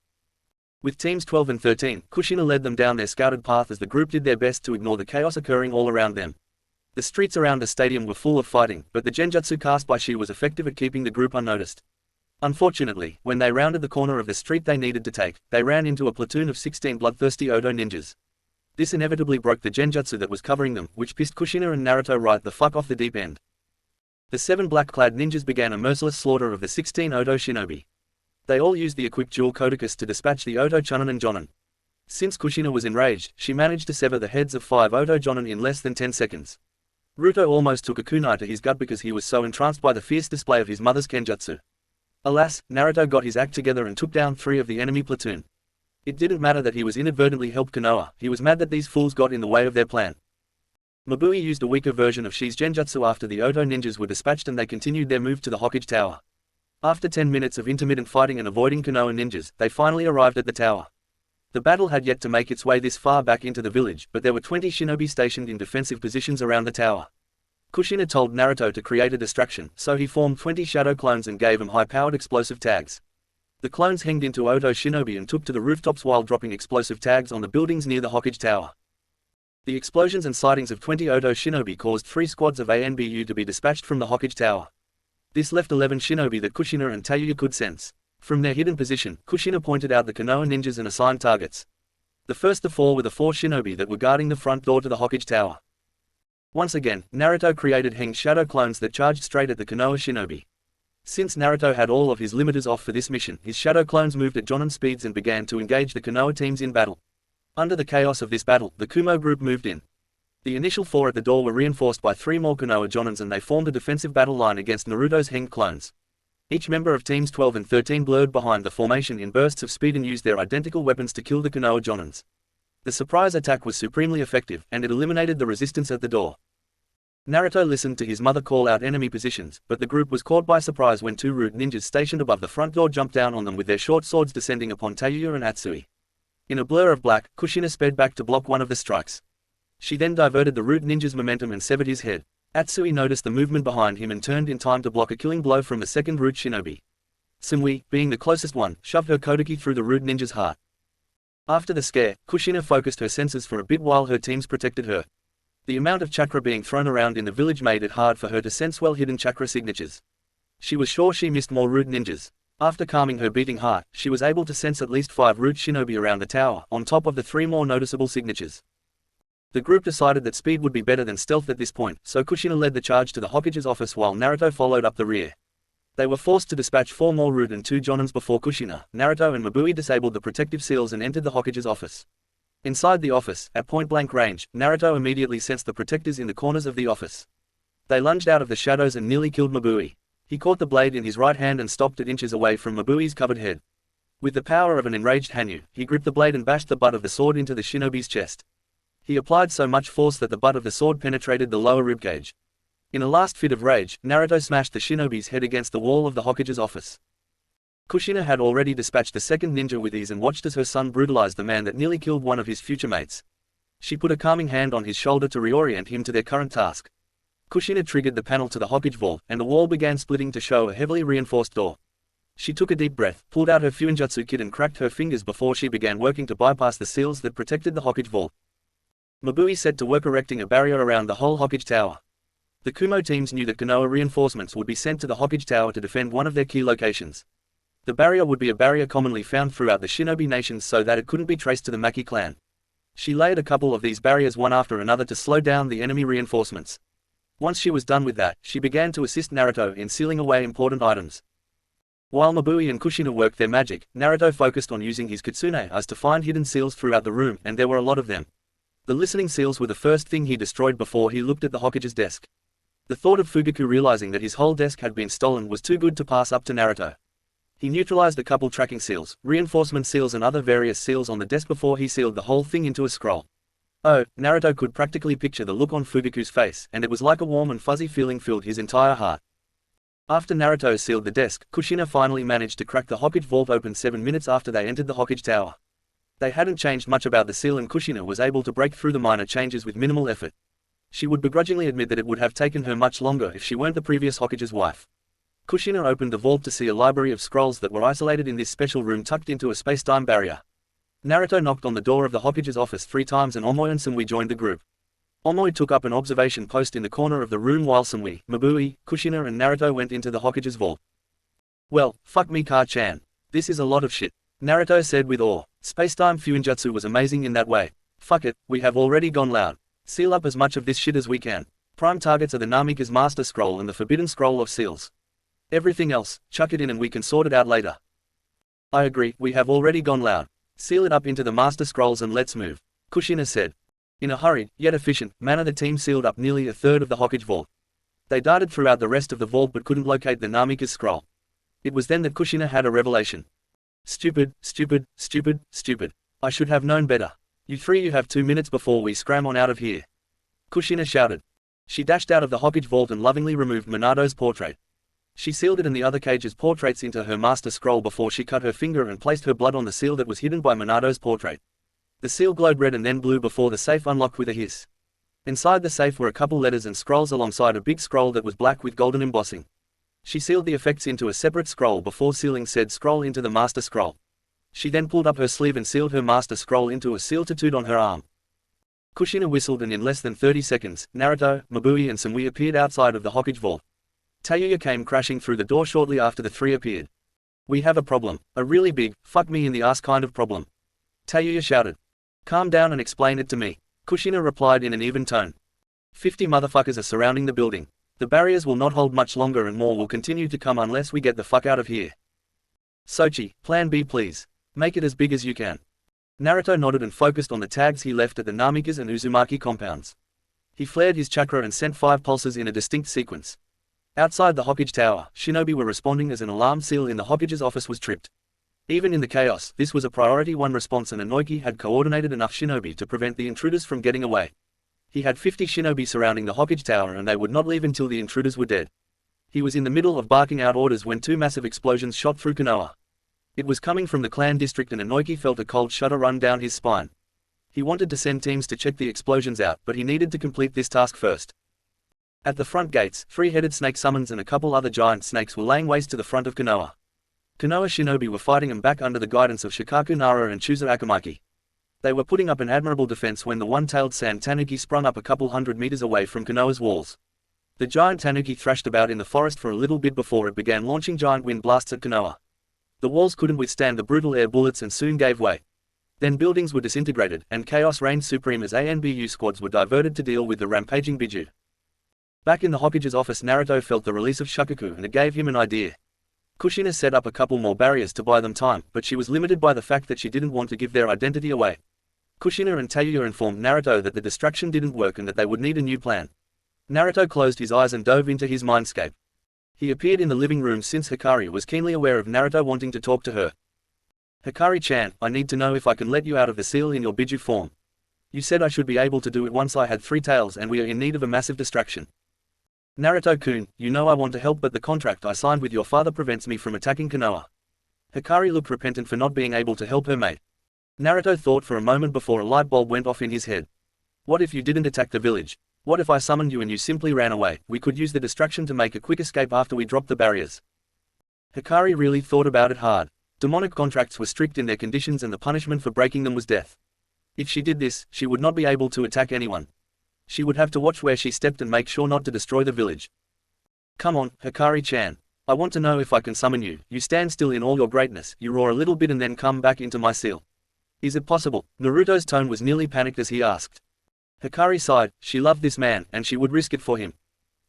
With teams 12 and 13, Kushina led them down their scouted path as the group did their best to ignore the chaos occurring all around them. The streets around the stadium were full of fighting, but the genjutsu cast by Shi was effective at keeping the group unnoticed. Unfortunately, when they rounded the corner of the street they needed to take, they ran into a platoon of 16 bloodthirsty Odo ninjas. This inevitably broke the genjutsu that was covering them, which pissed Kushina and Naruto right the fuck off the deep end. The 7 black-clad ninjas began a merciless slaughter of the 16 Odo shinobi. They all used the equipped dual Kodokus to dispatch the Odo Chunin and Jonin. Since Kushina was enraged, she managed to sever the heads of 5 Odo Jonin in less than 10 seconds. Ruto almost took a kunai to his gut because he was so entranced by the fierce display of his mother's kenjutsu. Alas, Naruto got his act together and took down 3 of the enemy platoon. It didn't matter that he was inadvertently helped Konoha, he was mad that these fools got in the way of their plan. Mabui used a weaker version of Shi's genjutsu after the Odo ninjas were dispatched and they continued their move to the Hokage Tower. After 10 minutes of intermittent fighting and avoiding Konoha ninjas, they finally arrived at the tower. The battle had yet to make its way this far back into the village, but there were 20 shinobi stationed in defensive positions around the tower. Kushina told Naruto to create a distraction, so he formed 20 shadow clones and gave them high-powered explosive tags. The clones hanged into Odo shinobi and took to the rooftops while dropping explosive tags on the buildings near the Hokage Tower. The explosions and sightings of 20 Odo shinobi caused 3 squads of ANBU to be dispatched from the Hokage Tower. This left 11 shinobi that Kushina and Tayuya could sense. From their hidden position, Kushina pointed out the Konoha ninjas and assigned targets. The first to fall were the 4 shinobi that were guarding the front door to the Hokage Tower. Once again, Naruto created hanged shadow clones that charged straight at the Konoha shinobi. Since Naruto had all of his limiters off for this mission, his shadow clones moved at Jonin speeds and began to engage the Konoha teams in battle. Under the chaos of this battle, the Kumo group moved in. The initial 4 at the door were reinforced by 3 more Konoha Jonins and they formed a defensive battle line against Naruto's hanged clones. Each member of teams 12 and 13 blurred behind the formation in bursts of speed and used their identical weapons to kill the Konoha Jonins. The surprise attack was supremely effective, and it eliminated the resistance at the door. Naruto listened to his mother call out enemy positions, but the group was caught by surprise when 2 root ninjas stationed above the front door jumped down on them with their short swords descending upon Tayuya and Atsui. In a blur of black, Kushina sped back to block one of the strikes. She then diverted the root ninja's momentum and severed his head. Atsui noticed the movement behind him and turned in time to block a killing blow from the second root shinobi. Sumui, being the closest one, shoved her Kodoki through the root ninja's heart. After the scare, Kushina focused her senses for a bit while her teams protected her. The amount of chakra being thrown around in the village made it hard for her to sense well-hidden chakra signatures. She was sure she missed more root ninjas. After calming her beating heart, she was able to sense at least 5 root shinobi around the tower, on top of the 3 more noticeable signatures. The group decided that speed would be better than stealth at this point, so Kushina led the charge to the Hokage's office while Naruto followed up the rear. They were forced to dispatch 4 more root and 2 Jonins before Kushina, Naruto and Mabui disabled the protective seals and entered the Hokage's office. Inside the office, at point-blank range, Naruto immediately sensed the protectors in the corners of the office. They lunged out of the shadows and nearly killed Mabui. He caught the blade in his right hand and stopped it inches away from Mabui's covered head. With the power of an enraged Hanyu, he gripped the blade and bashed the butt of the sword into the shinobi's chest. He applied so much force that the butt of the sword penetrated the lower ribcage. In a last fit of rage, Naruto smashed the shinobi's head against the wall of the Hokage's office. Kushina had already dispatched the second ninja with ease and watched as her son brutalized the man that nearly killed one of his future mates. She put a calming hand on his shoulder to reorient him to their current task. Kushina triggered the panel to the Hokage vault, and the wall began splitting to show a heavily reinforced door. She took a deep breath, pulled out her Fuinjutsu kit and cracked her fingers before she began working to bypass the seals that protected the Hokage vault. Mabui set to work erecting a barrier around the whole Hokage tower. The Kumo teams knew that Konoha reinforcements would be sent to the Hokage tower to defend one of their key locations. The barrier would be a barrier commonly found throughout the shinobi nations so that it couldn't be traced to the Maki clan. She layered a couple of these barriers one after another to slow down the enemy reinforcements. Once she was done with that, she began to assist Naruto in sealing away important items. While Mabui and Kushina worked their magic, Naruto focused on using his kitsune eyes to find hidden seals throughout the room, and there were a lot of them. The listening seals were the first thing he destroyed before he looked at the Hokage's desk. The thought of Fugaku realizing that his whole desk had been stolen was too good to pass up to Naruto. He neutralized a couple tracking seals, reinforcement seals and other various seals on the desk before he sealed the whole thing into a scroll. Oh, Naruto could practically picture the look on Fugaku's face, and it was like a warm and fuzzy feeling filled his entire heart. After Naruto sealed the desk, Kushina finally managed to crack the Hokage vault open 7 minutes after they entered the Hokage tower. They hadn't changed much about the seal and Kushina was able to break through the minor changes with minimal effort. She would begrudgingly admit that it would have taken her much longer if she weren't the previous Hokage's wife. Kushina opened the vault to see a library of scrolls that were isolated in this special room tucked into a space-time barrier. Naruto knocked on the door of the Hokage's office 3 times and Omoi and Samui joined the group. Omoi took up an observation post in the corner of the room while Samui, Mabui, Kushina and Naruto went into the Hokage's vault. Well, fuck me Ka-chan. This is a lot of shit. Naruto said with awe. Space-time Fuinjutsu was amazing in that way. Fuck it, we have already gone loud. Seal up as much of this shit as we can. Prime targets are the Namika's Master Scroll and the Forbidden Scroll of Seals. Everything else, chuck it in and we can sort it out later. I agree, we have already gone loud. Seal it up into the Master Scrolls and let's move, Kushina said. In a hurried, yet efficient, manner the team sealed up nearly a third of the Hokage vault. They darted throughout the rest of the vault but couldn't locate the Namika's scroll. It was then that Kushina had a revelation. Stupid, stupid, stupid, stupid. I should have known better. You have 2 minutes before we scram on out of here. Kushina shouted. She dashed out of the Hokage vault and lovingly removed Minato's portrait. She sealed it and the other cage's portraits into her master scroll before she cut her finger and placed her blood on the seal that was hidden by Minato's portrait. The seal glowed red and then blue before the safe unlocked with a hiss. Inside the safe were a couple letters and scrolls alongside a big scroll that was black with golden embossing. She sealed the effects into a separate scroll before sealing said scroll into the master scroll. She then pulled up her sleeve and sealed her master scroll into a seal tattooed on her arm. Kushina whistled and in less than 30 seconds, Naruto, Mabui and Samui appeared outside of the Hokage vault. Tayuya came crashing through the door shortly after the 3 appeared. We have a problem, a really big, fuck me in the ass kind of problem. Tayuya shouted. Calm down and explain it to me, Kushina replied in an even tone. 50 motherfuckers are surrounding the building. The barriers will not hold much longer and more will continue to come unless we get the fuck out of here. Sochi, plan B please. Make it as big as you can. Naruto nodded and focused on the tags he left at the Namika's and Uzumaki compounds. He flared his chakra and sent 5 pulses in a distinct sequence. Outside the Hokage tower, shinobi were responding as an alarm seal in the Hokage's office was tripped. Even in the chaos, this was a priority 1 response and Inoki had coordinated enough shinobi to prevent the intruders from getting away. He had 50 shinobi surrounding the Hokage tower and they would not leave until the intruders were dead. He was in the middle of barking out orders when 2 massive explosions shot through Konoha. It was coming from the clan district and Inoki felt a cold shudder run down his spine. He wanted to send teams to check the explosions out, but he needed to complete this task first. At the front gates, 3-headed snake summons and a couple other giant snakes were laying waste to the front of Konoha. Konoha shinobi were fighting them back under the guidance of Shikaku Nara and Chusa Akamaki. They were putting up an admirable defense when the one-tailed sand tanuki sprung up a couple 100 meters away from Konoha's walls. The giant tanuki thrashed about in the forest for a little bit before it began launching giant wind blasts at Konoha. The walls couldn't withstand the brutal air bullets and soon gave way. Then buildings were disintegrated, and chaos reigned supreme as ANBU squads were diverted to deal with the rampaging Biju. Back in the Hokage's office, Naruto felt the release of Shukaku and it gave him an idea. Kushina set up a couple more barriers to buy them time, but she was limited by the fact that she didn't want to give their identity away. Kushina and Tayuya informed Naruto that the distraction didn't work and that they would need a new plan. Naruto closed his eyes and dove into his mindscape. He appeared in the living room since Hikari was keenly aware of Naruto wanting to talk to her. Hikari-chan, I need to know if I can let you out of the seal in your Biju form. You said I should be able to do it once I had 3 tails and we are in need of a massive distraction. Naruto-kun, you know I want to help but the contract I signed with your father prevents me from attacking Konoha. Hikari looked repentant for not being able to help her mate. Naruto thought for a moment before a light bulb went off in his head. What if you didn't attack the village? What if I summoned you and you simply ran away? We could use the distraction to make a quick escape after we drop the barriers. Hikari really thought about it hard. Demonic contracts were strict in their conditions and the punishment for breaking them was death. If she did this, she would not be able to attack anyone. She would have to watch where she stepped and make sure not to destroy the village. Come on, Hikari-chan. I want to know if I can summon you. You stand still in all your greatness, you roar a little bit and then come back into my seal. Is it possible? Naruto's tone was nearly panicked as he asked. Hikari sighed, she loved this man, and she would risk it for him.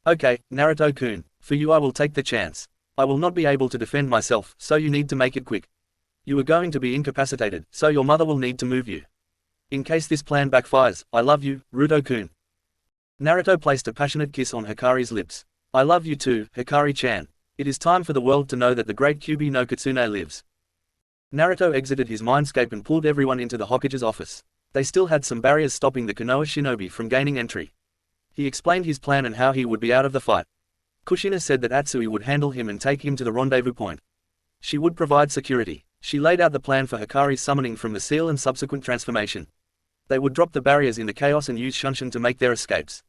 Okay, Naruto-kun, for you I will take the chance. I will not be able to defend myself, so you need to make it quick. You are going to be incapacitated, so your mother will need to move you. In case this plan backfires, I love you, Naruto-kun. Naruto placed a passionate kiss on Hikari's lips. I love you too, Hikari-chan. It is time for the world to know that the great Kyuubi no Kitsune lives. Naruto exited his mindscape and pulled everyone into the Hokage's office. They still had some barriers stopping the Konoha shinobi from gaining entry. He explained his plan and how he would be out of the fight. Kushina said that Atsui would handle him and take him to the rendezvous point. She would provide security. She laid out the plan for Hikari's summoning from the seal and subsequent transformation. They would drop the barriers in the chaos and use Shunshin to make their escapes.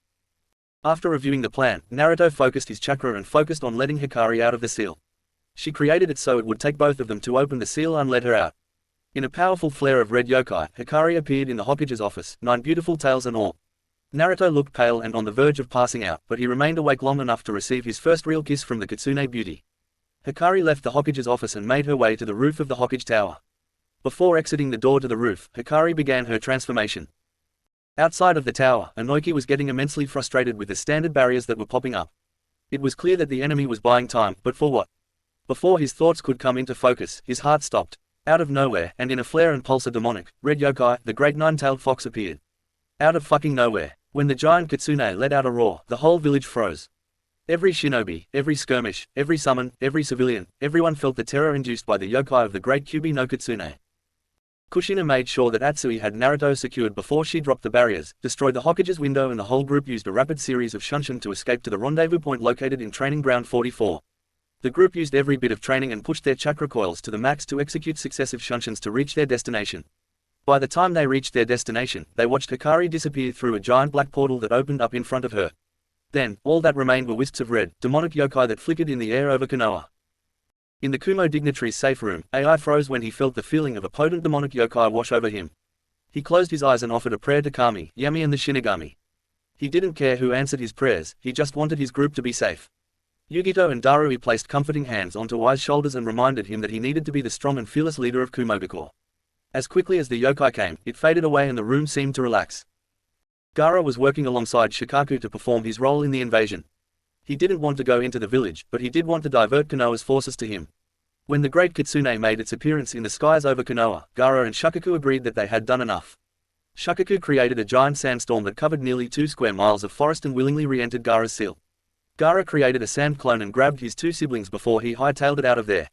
After reviewing the plan, Naruto focused his chakra and focused on letting Hikari out of the seal. She created it so it would take both of them to open the seal and let her out. In a powerful flare of red yokai, Hikari appeared in the Hokage's office, 9 beautiful tails and all. Naruto looked pale and on the verge of passing out, but he remained awake long enough to receive his first real kiss from the Kitsune beauty. Hikari left the Hokage's office and made her way to the roof of the Hokage Tower. Before exiting the door to the roof, Hikari began her transformation. Outside of the tower, Inoki was getting immensely frustrated with the standard barriers that were popping up. It was clear that the enemy was buying time, but for what? Before his thoughts could come into focus, his heart stopped. Out of nowhere, and in a flare and pulse of demonic, red yokai, the great nine-tailed fox appeared. Out of fucking nowhere. When the giant Kitsune let out a roar, the whole village froze. Every shinobi, every skirmish, every summon, every civilian, everyone felt the terror induced by the yokai of the great Kyuubi no Kitsune. Kushina made sure that Atsui had Naruto secured before she dropped the barriers, destroyed the Hokage's window and the whole group used a rapid series of Shunshin to escape to the rendezvous point located in Training Ground 44. The group used every bit of training and pushed their chakra coils to the max to execute successive Shunshins to reach their destination. By the time they reached their destination, they watched Hikari disappear through a giant black portal that opened up in front of her. Then, all that remained were wisps of red, demonic yokai that flickered in the air over Konoha. In the Kumo dignitary's safe room, AI froze when he felt the feeling of a potent demonic yokai wash over him. He closed his eyes and offered a prayer to Kami, Yami and the Shinigami. He didn't care who answered his prayers, he just wanted his group to be safe. Yugito and Darui placed comforting hands onto Ai's shoulders and reminded him that he needed to be the strong and fearless leader of Kumogakure. As quickly as the yokai came, it faded away and the room seemed to relax. Gaara was working alongside Shikaku to perform his role in the invasion. He didn't want to go into the village, but he did want to divert Konoha's forces to him. When the great Kitsune made its appearance in the skies over Konoha, Gaara and Shikaku agreed that they had done enough. Shikaku created a giant sandstorm that covered nearly 2 square miles of forest and willingly re-entered Gaara's seal. Gaara created a sand clone and grabbed his 2 siblings before he hightailed it out of there.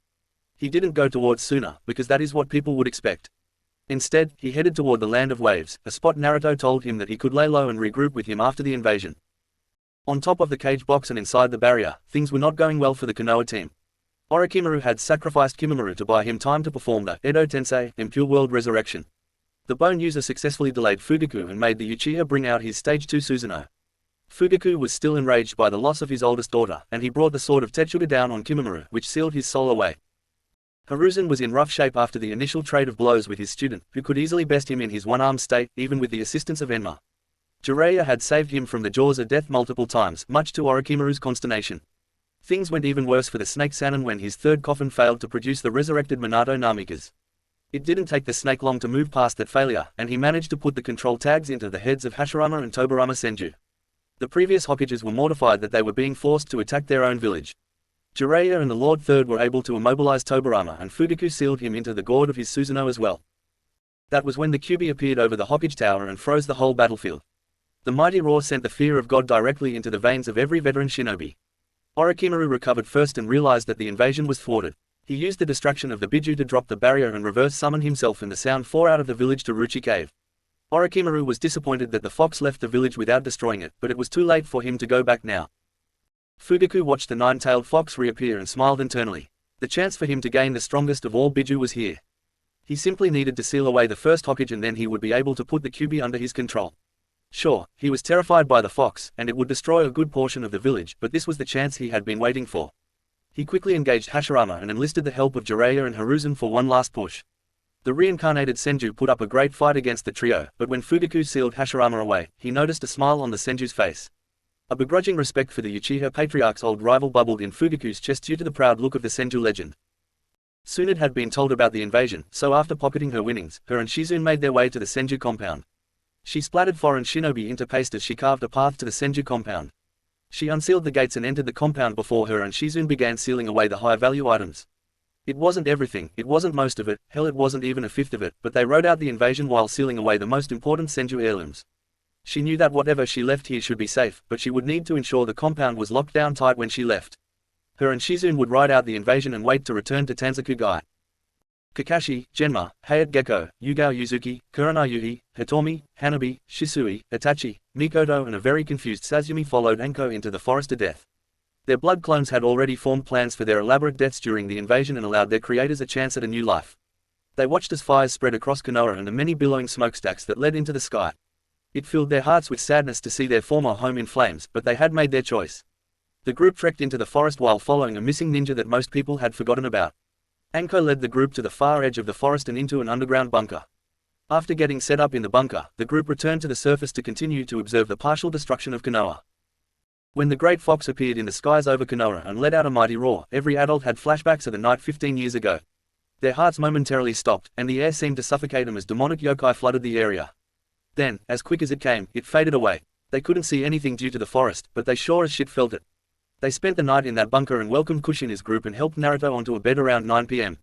He didn't go towards Suna, because that is what people would expect. Instead, he headed toward the Land of Waves, a spot Naruto told him that he could lay low and regroup with him after the invasion. On top of the cage box and inside the barrier, things were not going well for the Konoha team. Orochimaru had sacrificed Kimimaro to buy him time to perform the Edo Tensei Impure World Resurrection. The bone user successfully delayed Fugaku and made the Uchiha bring out his Stage 2 Susanoo. Fugaku was still enraged by the loss of his oldest daughter, and he brought the sword of Tetsuga down on Kimimaro, which sealed his soul away. Hiruzen was in rough shape after the initial trade of blows with his student, who could easily best him in his one-armed state, even with the assistance of Enma. Jiraiya had saved him from the jaws of death multiple times, much to Orochimaru's consternation. Things went even worse for the Snake Sannin when his third coffin failed to produce the resurrected Minato Namikas. It didn't take the snake long to move past that failure, and he managed to put the control tags into the heads of Hashirama and Tobirama Senju. The previous Hokages were mortified that they were being forced to attack their own village. Jiraiya and the Lord Third were able to immobilize Tobirama, and Fugaku sealed him into the gourd of his Susanoo as well. That was when the Kyuubi appeared over the Hokage Tower and froze the whole battlefield. The mighty roar sent the fear of God directly into the veins of every veteran shinobi. Orochimaru recovered first and realized that the invasion was thwarted. He used the distraction of the Biju to drop the barrier and reverse summon himself and the Sound 4 out of the village to Ruchi Cave. Orochimaru was disappointed that the fox left the village without destroying it, but it was too late for him to go back now. Fugaku watched the nine-tailed fox reappear and smiled internally. The chance for him to gain the strongest of all Biju was here. He simply needed to seal away the first Hokage and then he would be able to put the Kyuubi under his control. Sure, he was terrified by the fox, and it would destroy a good portion of the village, but this was the chance he had been waiting for. He quickly engaged Hashirama and enlisted the help of Jiraiya and Hiruzen for one last push. The reincarnated Senju put up a great fight against the trio, but when Fugaku sealed Hashirama away, he noticed a smile on the Senju's face. A begrudging respect for the Uchiha Patriarch's old rival bubbled in Fugaku's chest due to the proud look of the Senju legend. Tsunade had been told about the invasion, so after pocketing her winnings, her and Shizune made their way to the Senju compound. She splattered foreign shinobi into paste as she carved a path to the Senju compound. She unsealed the gates and entered the compound before her and Shizune began sealing away the high-value items. It wasn't everything, it wasn't most of it, hell it wasn't even a fifth of it, but they rode out the invasion while sealing away the most important Senju heirlooms. She knew that whatever she left here should be safe, but she would need to ensure the compound was locked down tight when she left. Her and Shizune would ride out the invasion and wait to return to Tanzakugai. Kakashi, Genma, Hayate Gecko, Yugao Yuzuki, Kurana Yuhi, Hitomi, Hanabi, Shisui, Itachi, Mikoto and a very confused Sasumi followed Anko into the forest of death. Their blood clones had already formed plans for their elaborate deaths during the invasion and allowed their creators a chance at a new life. They watched as fires spread across Konoha and the many billowing smokestacks that led into the sky. It filled their hearts with sadness to see their former home in flames, but they had made their choice. The group trekked into the forest while following a missing ninja that most people had forgotten about. Anko led the group to the far edge of the forest and into an underground bunker. After getting set up in the bunker, the group returned to the surface to continue to observe the partial destruction of Konoha. When the great fox appeared in the skies over Konoha and let out a mighty roar, every adult had flashbacks of the night 15 years ago. Their hearts momentarily stopped, and the air seemed to suffocate them as demonic yokai flooded the area. Then, as quick as it came, it faded away. They couldn't see anything due to the forest, but they sure as shit felt it. They spent the night in that bunker and welcomed Kushina's group and helped Naruto onto a bed around 9 p.m.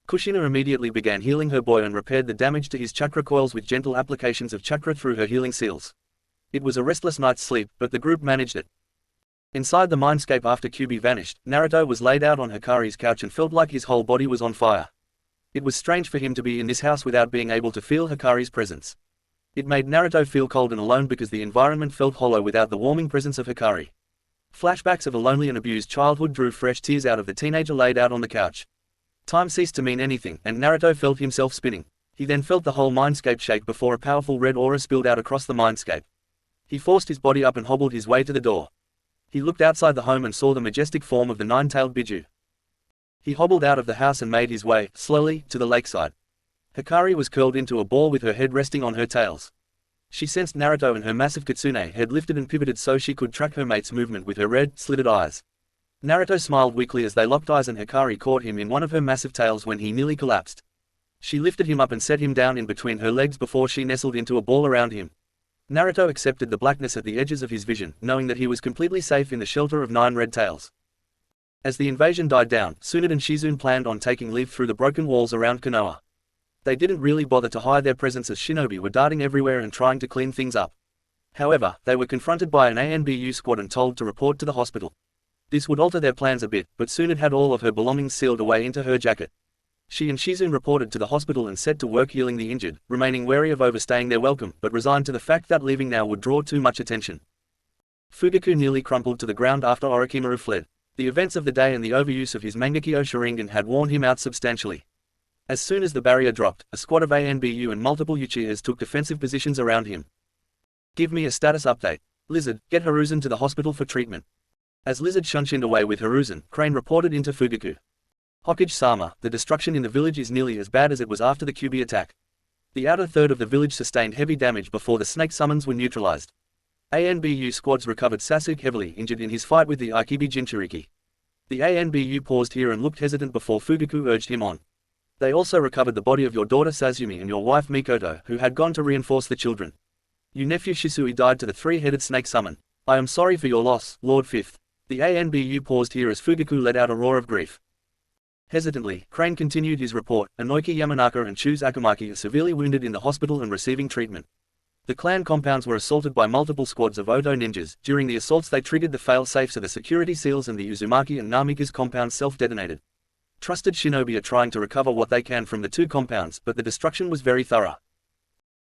Kushina immediately began healing her boy and repaired the damage to his chakra coils with gentle applications of chakra through her healing seals. It was a restless night's sleep, but the group managed it. Inside the mindscape after Kyuubi vanished, Naruto was laid out on Hikari's couch and felt like his whole body was on fire. It was strange for him to be in this house without being able to feel Hikari's presence. It made Naruto feel cold and alone because the environment felt hollow without the warming presence of Hikari. Flashbacks of a lonely and abused childhood drew fresh tears out of the teenager laid out on the couch. Time ceased to mean anything, and Naruto felt himself spinning. He then felt the whole mindscape shake before a powerful red aura spilled out across the mindscape. He forced his body up and hobbled his way to the door. He looked outside the home and saw the majestic form of the nine-tailed Biju. He hobbled out of the house and made his way, slowly, to the lakeside. Hikari was curled into a ball with her head resting on her tails. She sensed Naruto and her massive kitsune head lifted and pivoted so she could track her mate's movement with her red, slitted eyes. Naruto smiled weakly as they locked eyes and Hikari caught him in one of her massive tails when he nearly collapsed. She lifted him up and set him down in between her legs before she nestled into a ball around him. Naruto accepted the blackness at the edges of his vision, knowing that he was completely safe in the shelter of 9 red tails. As the invasion died down, Tsunade and Shizune planned on taking leave through the broken walls around Konoha. They didn't really bother to hide their presence as shinobi were darting everywhere and trying to clean things up. However, they were confronted by an ANBU squad and told to report to the hospital. This would alter their plans a bit, but Tsunade had all of her belongings sealed away into her jacket. She and Shizune reported to the hospital and set to work healing the injured, remaining wary of overstaying their welcome, but resigned to the fact that leaving now would draw too much attention. Fugaku nearly crumpled to the ground after Orochimaru fled. The events of the day and the overuse of his Mangekyo Sharingan had worn him out substantially. As soon as the barrier dropped, a squad of ANBU and multiple Uchihas took defensive positions around him. Give me a status update. Lizard, get Hiruzen to the hospital for treatment. As Lizard shunshined away with Hiruzen, Crane reported into Fugaku. Hokage-sama, the destruction in the village is nearly as bad as it was after the Kyuubi attack. The outer third of the village sustained heavy damage before the snake summons were neutralized. ANBU squads recovered Sasuke heavily injured in his fight with the Aikibi Jinchuriki. The ANBU paused here and looked hesitant before Fugaku urged him on. They also recovered the body of your daughter Sasumi and your wife Mikoto, who had gone to reinforce the children. Your nephew Shisui died to the 3-headed snake summon. I am sorry for your loss, Lord Fifth. The ANBU paused here as Fugaku let out a roar of grief. Hesitantly, Crane continued his report. Inoki Yamanaka and Choose Akamaki are severely wounded in the hospital and receiving treatment. The clan compounds were assaulted by multiple squads of Odo ninjas. During the assaults they triggered the fail-safes of the security seals and the Uzumaki and Namika's compounds self-detonated. Trusted shinobi are trying to recover what they can from the 2 compounds, but the destruction was very thorough.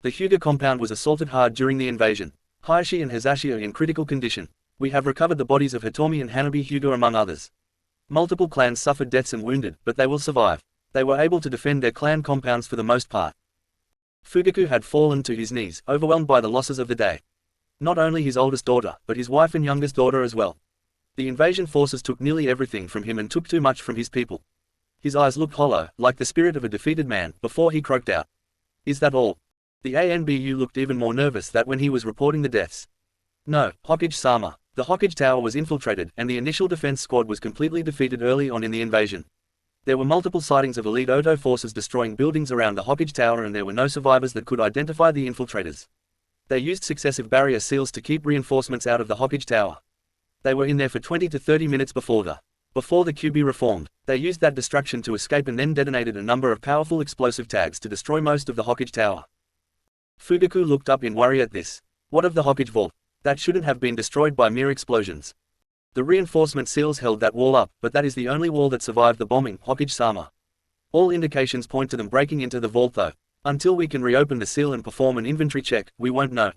The Hyuga compound was assaulted hard during the invasion. Hayashi and Hazashi are in critical condition. We have recovered the bodies of Hitomi and Hanabi Hyuga among others. Multiple clans suffered deaths and wounded, but they will survive. They were able to defend their clan compounds for the most part. Fugaku had fallen to his knees, overwhelmed by the losses of the day. Not only his oldest daughter, but his wife and youngest daughter as well. The invasion forces took nearly everything from him and took too much from his people. His eyes looked hollow, like the spirit of a defeated man, before he croaked out. Is that all? The ANBU looked even more nervous that when he was reporting the deaths. No, Hokage-sama. The Hokage Tower was infiltrated, and the initial defense squad was completely defeated early on in the invasion. There were multiple sightings of elite Oto forces destroying buildings around the Hokage Tower, and there were no survivors that could identify the infiltrators. They used successive barrier seals to keep reinforcements out of the Hokage Tower. They were in there for 20 to 30 minutes before the QB reformed. They used that distraction to escape and then detonated a number of powerful explosive tags to destroy most of the Hokage Tower. Fugaku looked up in worry at this. What of the Hokage Vault? That shouldn't have been destroyed by mere explosions. The reinforcement seals held that wall up, but that is the only wall that survived the bombing, Hokage-sama. All indications point to them breaking into the vault though. Until we can reopen the seal and perform an inventory check, we won't know.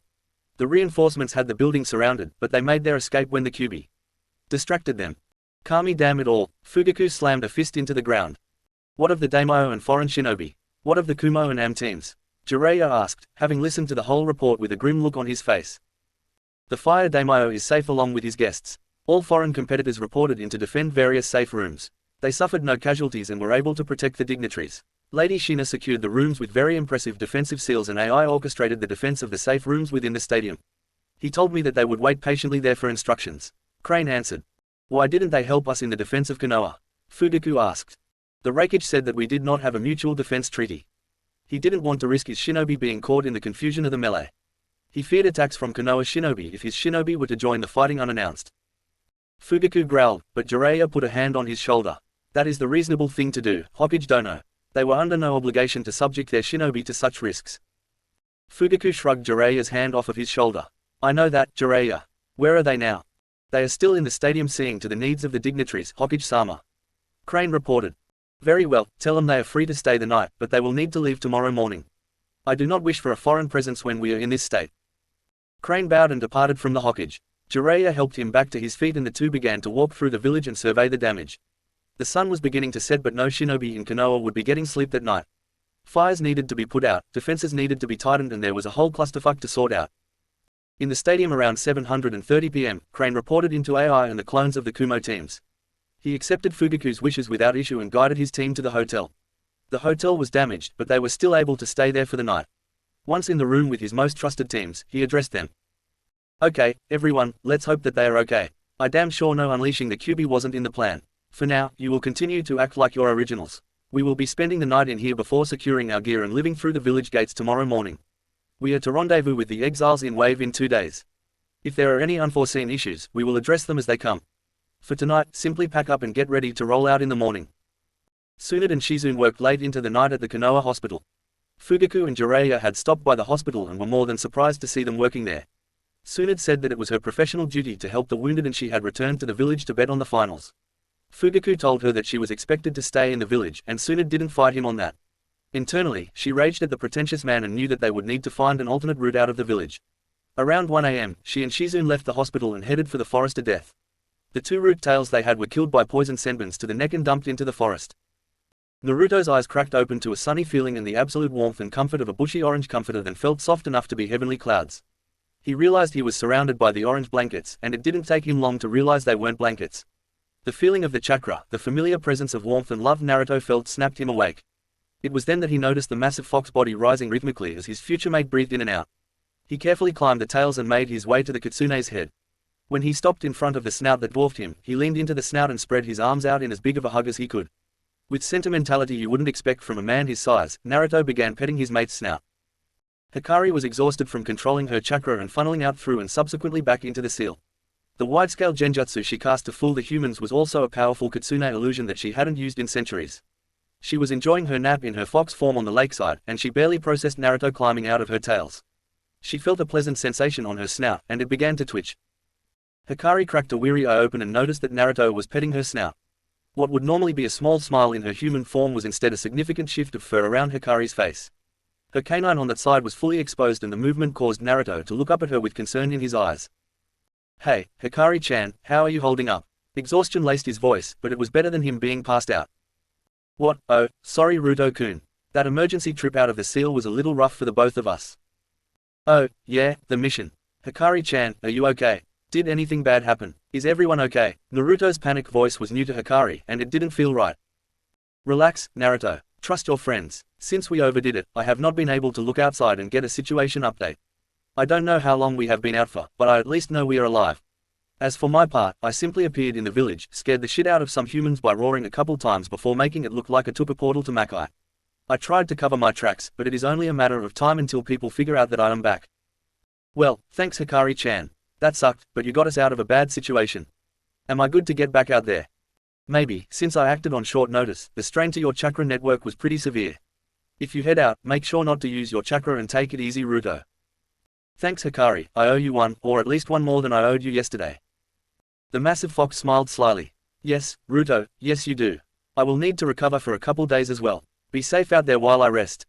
The reinforcements had the building surrounded, but they made their escape when the QB distracted them. Kami, damn it all. Fugaku slammed a fist into the ground. What of the daimyo and foreign shinobi? What of the Kumo and Am teams? Jiraiya asked, having listened to the whole report with a grim look on his face. The fire daimyo is safe along with his guests. All foreign competitors reported in to defend various safe rooms. They suffered no casualties and were able to protect the dignitaries. Lady Shina secured the rooms with very impressive defensive seals, and AI orchestrated the defense of the safe rooms within the stadium. He told me that they would wait patiently there for instructions. Crane answered. Why didn't they help us in the defense of Konoha? Fugaku asked. The Refuge said that we did not have a mutual defense treaty. He didn't want to risk his shinobi being caught in the confusion of the melee. He feared attacks from Konoha shinobi if his shinobi were to join the fighting unannounced. Fugaku growled, but Jiraiya put a hand on his shoulder. That is the reasonable thing to do, Hokage dono. They were under no obligation to subject their shinobi to such risks. Fugaku shrugged Jiraiya's hand off of his shoulder. I know that, Jiraiya. Where are they now? They are still in the stadium seeing to the needs of the dignitaries, Hokage-sama. Crane reported. Very well, tell them they are free to stay the night, but they will need to leave tomorrow morning. I do not wish for a foreign presence when we are in this state. Crane bowed and departed from the Hokage. Jiraiya helped him back to his feet and the two began to walk through the village and survey the damage. The sun was beginning to set, but no shinobi in Konoha would be getting sleep that night. Fires needed to be put out, defenses needed to be tightened, and there was a whole clusterfuck to sort out. In the stadium around 7:30 p.m., Crane reported into AI and the clones of the Kumo teams. He accepted Fugaku's wishes without issue and guided his team to the hotel. The hotel was damaged, but they were still able to stay there for the night. Once in the room with his most trusted teams, he addressed them. Okay, everyone, let's hope that they are okay. I damn sure know unleashing the QB wasn't in the plan. For now, you will continue to act like your originals. We will be spending the night in here before securing our gear and living through the village gates tomorrow morning. We are to rendezvous with the exiles in Wave in 2 days. If there are any unforeseen issues, we will address them as they come. For tonight, simply pack up and get ready to roll out in the morning. Tsunade and Shizune worked late into the night at the Konoha hospital. Fugaku and Jiraiya had stopped by the hospital and were more than surprised to see them working there. Tsunade said that it was her professional duty to help the wounded and she had returned to the village to bet on the finals. Fugaku told her that she was expected to stay in the village, and Tsunade didn't fight him on that. Internally, she raged at the pretentious man and knew that they would need to find an alternate route out of the village. Around 1 a.m., she and Shizune left the hospital and headed for the forest of death. The two root tails they had were killed by poison senbons to the neck and dumped into the forest. Naruto's eyes cracked open to a sunny feeling and the absolute warmth and comfort of a bushy orange comforter that felt soft enough to be heavenly clouds. He realized he was surrounded by the orange blankets, and it didn't take him long to realize they weren't blankets. The feeling of the chakra, the familiar presence of warmth and love Naruto felt, snapped him awake. It was then that he noticed the massive fox body rising rhythmically as his future mate breathed in and out. He carefully climbed the tails and made his way to the kitsune's head. When he stopped in front of the snout that dwarfed him, he leaned into the snout and spread his arms out in as big of a hug as he could. With sentimentality you wouldn't expect from a man his size, Naruto began petting his mate's snout. Hikari was exhausted from controlling her chakra and funneling out through and subsequently back into the seal. The wide-scale genjutsu she cast to fool the humans was also a powerful kitsune illusion that she hadn't used in centuries. She was enjoying her nap in her fox form on the lakeside, and she barely processed Naruto climbing out of her tails. She felt a pleasant sensation on her snout, and it began to twitch. Hikari cracked a weary eye open and noticed that Naruto was petting her snout. What would normally be a small smile in her human form was instead a significant shift of fur around Hikari's face. Her canine on that side was fully exposed, and the movement caused Naruto to look up at her with concern in his eyes. Hey, Hikari-chan, how are you holding up? Exhaustion laced his voice, but it was better than him being passed out. What? Oh, sorry Ruto-kun. That emergency trip out of the seal was a little rough for the both of us. Oh, yeah, the mission. Hikari-chan, are you okay? Did anything bad happen? Is everyone okay? Naruto's panicked voice was new to Hikari, and it didn't feel right. Relax, Naruto. Trust your friends. Since we overdid it, I have not been able to look outside and get a situation update. I don't know how long we have been out for, but I at least know we are alive. As for my part, I simply appeared in the village, scared the shit out of some humans by roaring a couple times before making it look like a tupa portal to Makai. I tried to cover my tracks, but it is only a matter of time until people figure out that I am back. Well, thanks Hikari-chan. That sucked, but you got us out of a bad situation. Am I good to get back out there? Maybe, since I acted on short notice, the strain to your chakra network was pretty severe. If you head out, make sure not to use your chakra and take it easy, Ruto. Thanks Hikari, I owe you one, or at least one more than I owed you yesterday. The massive fox smiled slyly. Yes, Ruto, yes you do. I will need to recover for a couple days as well. Be safe out there while I rest.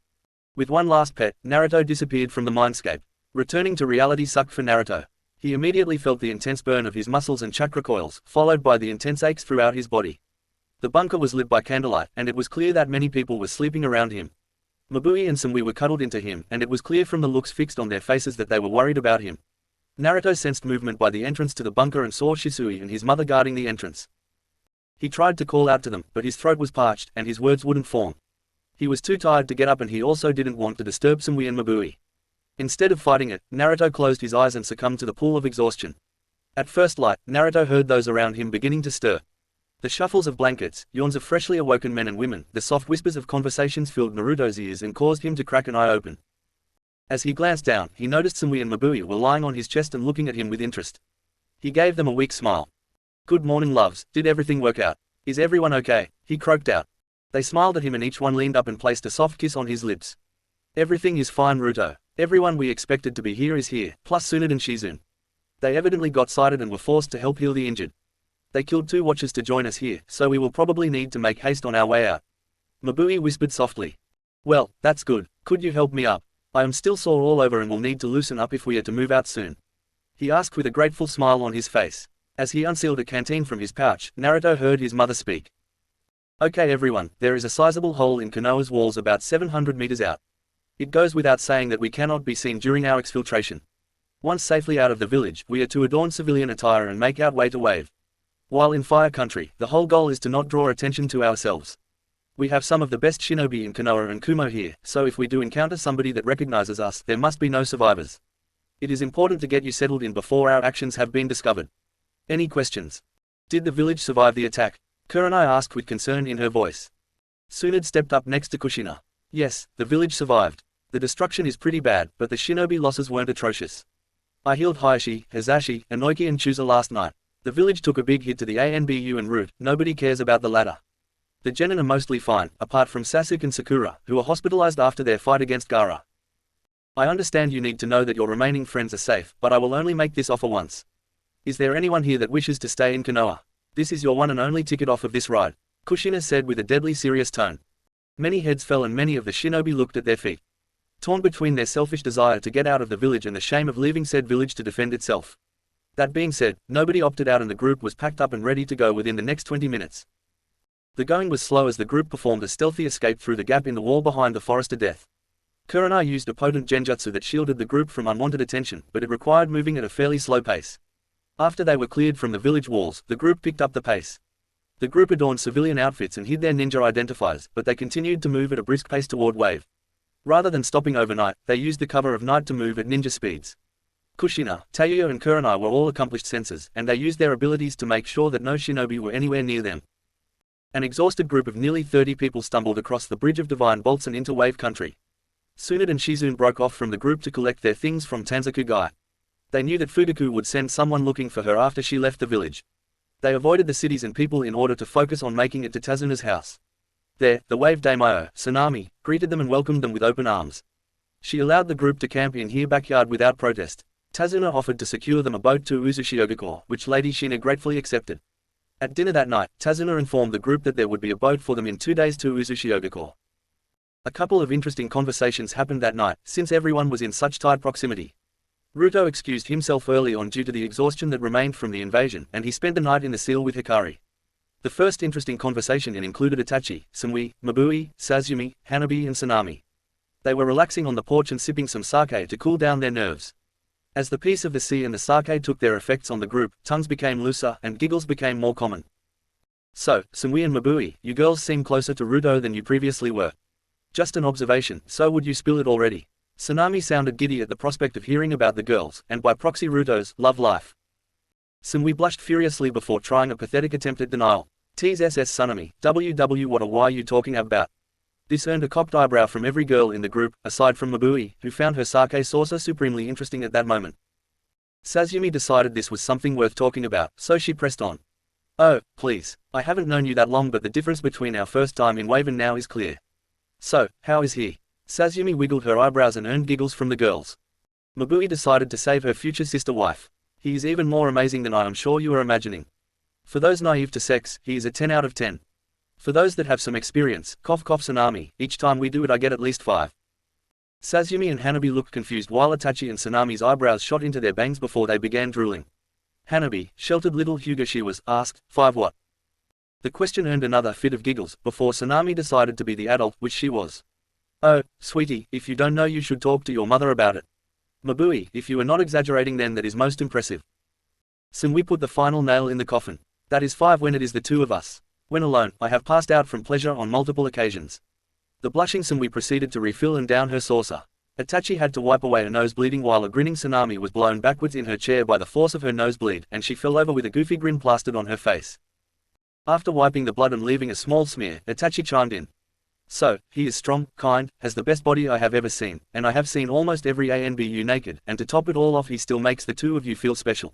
With one last pet, Naruto disappeared from the mindscape. Returning to reality sucked for Naruto. He immediately felt the intense burn of his muscles and chakra coils, followed by the intense aches throughout his body. The bunker was lit by candlelight, and it was clear that many people were sleeping around him. Mabui and Samui were cuddled into him, and it was clear from the looks fixed on their faces that they were worried about him. Naruto sensed movement by the entrance to the bunker and saw Shisui and his mother guarding the entrance. He tried to call out to them, but his throat was parched, and his words wouldn't form. He was too tired to get up, and he also didn't want to disturb Samui and Mabui. Instead of fighting it, Naruto closed his eyes and succumbed to the pool of exhaustion. At first light, Naruto heard those around him beginning to stir. The shuffles of blankets, yawns of freshly awoken men and women, the soft whispers of conversations filled Naruto's ears and caused him to crack an eye open. As he glanced down, he noticed Samui and Mabui were lying on his chest and looking at him with interest. He gave them a weak smile. Good morning, loves, did everything work out? Is everyone okay? He croaked out. They smiled at him and each one leaned up and placed a soft kiss on his lips. Everything is fine, Ruto. Everyone we expected to be here is here, plus Tsunade and Shizune. They evidently got sighted and were forced to help heal the injured. They killed 2 watchers to join us here, so we will probably need to make haste on our way out. Mabui whispered softly. Well, that's good. Could you help me up? I am still sore all over and will need to loosen up if we are to move out soon. He asked with a grateful smile on his face. As he unsealed a canteen from his pouch, Naruto heard his mother speak. Okay everyone, there is a sizable hole in Konoha's walls about 700 meters out. It goes without saying that we cannot be seen during our exfiltration. Once safely out of the village, we are to adorn civilian attire and make our way to Wave. While in Fire Country, the whole goal is to not draw attention to ourselves. We have some of the best shinobi in Konoha and Kumo here, so if we do encounter somebody that recognizes us, there must be no survivors. It is important to get you settled in before our actions have been discovered. Any questions? Did the village survive the attack? Kurenai asked with concern in her voice. Tsunade stepped up next to Kushina. Yes, the village survived. The destruction is pretty bad, but the shinobi losses weren't atrocious. I healed Hayashi, Hazashi, Inoki and Chusa last night. The village took a big hit to the ANBU and Root, nobody cares about the latter. The genin are mostly fine, apart from Sasuke and Sakura, who were hospitalized after their fight against Gaara. I understand you need to know that your remaining friends are safe, but I will only make this offer once. Is there anyone here that wishes to stay in Konoha? This is your one and only ticket off of this ride, Kushina said with a deadly serious tone. Many heads fell and many of the shinobi looked at their feet. Torn between their selfish desire to get out of the village and the shame of leaving said village to defend itself. That being said, nobody opted out and the group was packed up and ready to go within the next 20 minutes. The going was slow as the group performed a stealthy escape through the gap in the wall behind the Forest of Death. Kurenai used a potent genjutsu that shielded the group from unwanted attention, but it required moving at a fairly slow pace. After they were cleared from the village walls, the group picked up the pace. The group adorned civilian outfits and hid their ninja identifiers, but they continued to move at a brisk pace toward Wave. Rather than stopping overnight, they used the cover of night to move at ninja speeds. Kushina, Tayuya and Kurenai were all accomplished sensors, and they used their abilities to make sure that no shinobi were anywhere near them. An exhausted group of nearly 30 people stumbled across the Bridge of Divine Bolts and into Wave Country. Tsunade and Shizune broke off from the group to collect their things from Tanzaku-gai. They knew that Fugaku would send someone looking for her after she left the village. They avoided the cities and people in order to focus on making it to Tazuna's house. There, the Wave Daimyo, Tsunami, greeted them and welcomed them with open arms. She allowed the group to camp in her backyard without protest. Tazuna offered to secure them a boat to Uzushiogakure, which Lady Shina gratefully accepted. At dinner that night, Tazuna informed the group that there would be a boat for them in 2 days to Uzushiogakure. A couple of interesting conversations happened that night, since everyone was in such tight proximity. Ruto excused himself early on due to the exhaustion that remained from the invasion, and he spent the night in the seal with Hikari. The first interesting conversation included Itachi, Samui, Mabui, Sazumi, Hanabi and Tsunami. They were relaxing on the porch and sipping some sake to cool down their nerves. As the peace of the sea and the sake took their effects on the group, tongues became looser and giggles became more common. So, Sumui and Mabui, you girls seem closer to Ruto than you previously were. Just an observation, so would you spill it already? Tsunami sounded giddy at the prospect of hearing about the girls, and by proxy Ruto's, love life. Sumui blushed furiously before trying a pathetic attempt at denial. Tss Tsunami, what or why are you talking about? This earned a cocked eyebrow from every girl in the group, aside from Mabui, who found her sake saucer supremely interesting at that moment. Sasumi decided this was something worth talking about, so she pressed on. Oh, please, I haven't known you that long, but the difference between our first time in Wave and now is clear. So, how is he? Sasumi wiggled her eyebrows and earned giggles from the girls. Mabui decided to save her future sister wife. He is even more amazing than I am sure you are imagining. For those naive to sex, he is a 10 out of 10. For those that have some experience, cough cough Tsunami, each time we do it I get at least 5. Sasumi and Hanabi looked confused while Itachi and Tsunami's eyebrows shot into their bangs before they began drooling. Hanabi, sheltered little Hyuga she was, asked, 5 what? The question earned another fit of giggles, before Tsunami decided to be the adult, which she was. Oh, sweetie, if you don't know you should talk to your mother about it. Mabui, if you are not exaggerating then that is most impressive. Sumui put the final nail in the coffin. That is 5 when it is the two of us. When alone, I have passed out from pleasure on multiple occasions. The blushing Sumui proceeded to refill and down her saucer. Itachi had to wipe away a nose bleeding while a grinning Tsunami was blown backwards in her chair by the force of her nosebleed, and she fell over with a goofy grin plastered on her face. After wiping the blood and leaving a small smear, Itachi chimed in. So, he is strong, kind, has the best body I have ever seen, and I have seen almost every ANBU naked, and to top it all off he still makes the two of you feel special.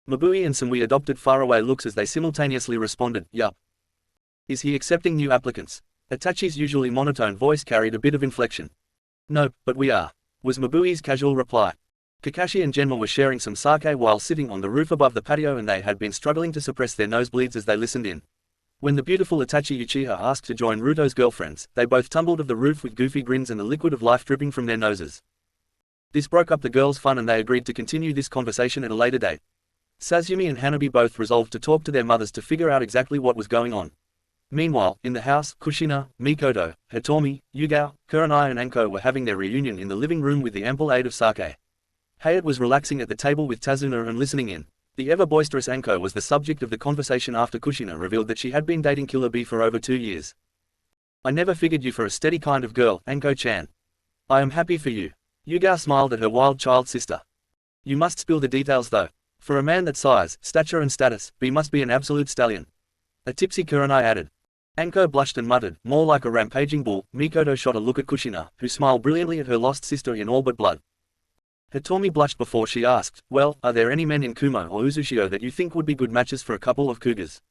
Mabui and Sumui adopted faraway looks as they simultaneously responded, yup. Is he accepting new applicants? Itachi's usually monotone voice carried a bit of inflection. No, but we are, was Mabui's casual reply. Kakashi and Genma were sharing some sake while sitting on the roof above the patio, and they had been struggling to suppress their nosebleeds as they listened in. When the beautiful Itachi Uchiha asked to join Ruto's girlfriends, they both tumbled off the roof with goofy grins and the liquid of life dripping from their noses. This broke up the girls' fun and they agreed to continue this conversation at a later date. Sasumi and Hanabi both resolved to talk to their mothers to figure out exactly what was going on. Meanwhile, in the house, Kushina, Mikoto, Hitomi, Yugao, Kurenai and Anko were having their reunion in the living room with the ample aid of sake. Hayate was relaxing at the table with Tazuna and listening in. The ever-boisterous Anko was the subject of the conversation after Kushina revealed that she had been dating Killer Bee for over 2 years. I never figured you for a steady kind of girl, Anko-chan. I am happy for you. Yugao smiled at her wild child sister. You must spill the details though. For a man that size, stature and status, Bee must be an absolute stallion. A tipsy Kurenai added. Anko blushed and muttered, more like a rampaging bull. Mikoto shot a look at Kushina, who smiled brilliantly at her lost sister in all but blood. Hitomi blushed before she asked, well, are there any men in Kumo or Uzushio that you think would be good matches for a couple of cougars?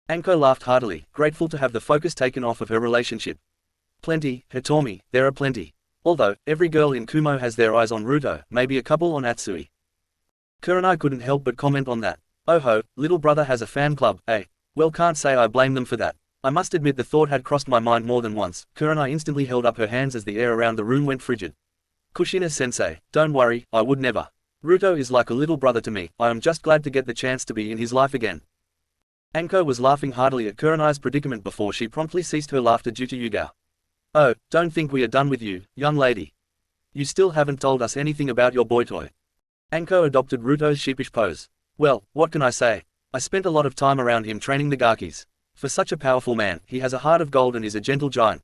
Anko laughed heartily, grateful to have the focus taken off of her relationship. Plenty, Hitomi, there are plenty. Although, every girl in Kumo has their eyes on Ruto, maybe a couple on Atsui. Kurenai couldn't help but comment on that. Oh ho, little brother has a fan club, eh? Well, can't say I blame them for that. I must admit the thought had crossed my mind more than once. Kurenai instantly held up her hands as the air around the room went frigid. Kushina-sensei, don't worry, I would never. Ruto is like a little brother to me, I am just glad to get the chance to be in his life again. Anko was laughing heartily at Kurenai's predicament before she promptly ceased her laughter due to Yugao. Oh, don't think we are done with you, young lady. You still haven't told us anything about your boy toy. Anko adopted Ruto's sheepish pose. Well, what can I say? I spent a lot of time around him training the Gakis. For such a powerful man, he has a heart of gold and is a gentle giant.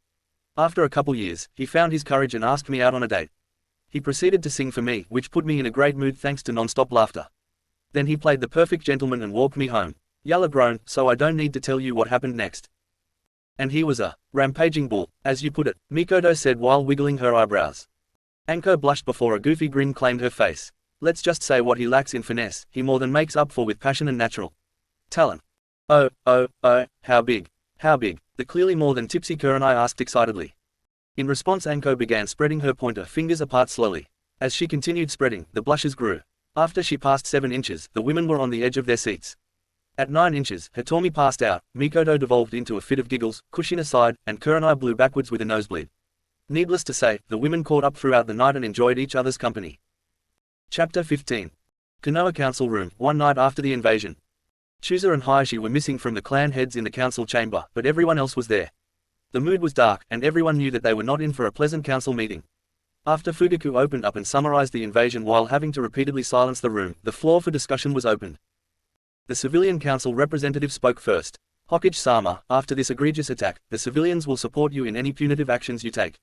After a couple years, he found his courage and asked me out on a date. He proceeded to sing for me, which put me in a great mood thanks to non-stop laughter. Then he played the perfect gentleman and walked me home. Yalla grown, so I don't need to tell you what happened next. And he was a rampaging bull, as you put it, Mikoto said while wiggling her eyebrows. Anko blushed before a goofy grin claimed her face. Let's just say what he lacks in finesse, he more than makes up for with passion and natural talent. Oh, how big? How big? The clearly more than tipsy Kurenai asked excitedly. In response, Anko began spreading her pointer fingers apart slowly. As she continued spreading, the blushes grew. After she passed 7 inches, the women were on the edge of their seats. At 9 inches, Hitomi passed out, Mikoto devolved into a fit of giggles, Kushina sighed, and Kurenai blew backwards with a nosebleed. Needless to say, the women caught up throughout the night and enjoyed each other's company. Chapter 15. Konoha Council Room, one night after the invasion. Chusa and Hayashi were missing from the clan heads in the council chamber, but everyone else was there. The mood was dark, and everyone knew that they were not in for a pleasant council meeting. After Fugaku opened up and summarized the invasion while having to repeatedly silence the room, the floor for discussion was opened. The civilian council representative spoke first. Hokage-sama, after this egregious attack, the civilians will support you in any punitive actions you take.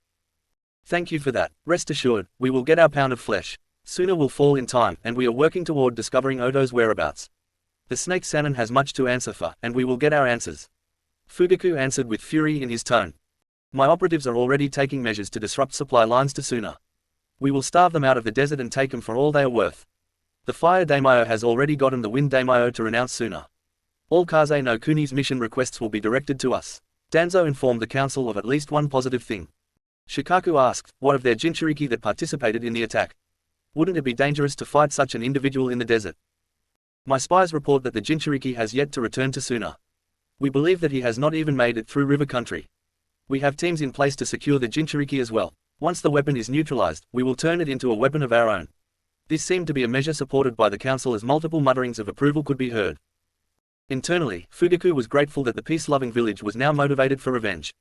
Thank you for that. Rest assured, we will get our pound of flesh. Suna will fall in time, and we are working toward discovering Odo's whereabouts. The Snake Sannin has much to answer for, and we will get our answers. Fugaku answered with fury in his tone. My operatives are already taking measures to disrupt supply lines to Suna. We will starve them out of the desert and take them for all they are worth. The Fire Daimyo has already gotten the Wind Daimyo to renounce Suna. All Kaze no Kuni's mission requests will be directed to us. Danzo informed the council of at least one positive thing. Shikaku asked, what of their Jinchuriki that participated in the attack? Wouldn't it be dangerous to fight such an individual in the desert? My spies report that the Jinchuriki has yet to return to Suna. We believe that he has not even made it through river country. We have teams in place to secure the Jinchuriki as well. Once the weapon is neutralized, we will turn it into a weapon of our own. This seemed to be a measure supported by the council as multiple mutterings of approval could be heard. Internally, Fugaku was grateful that the peace-loving village was now motivated for revenge.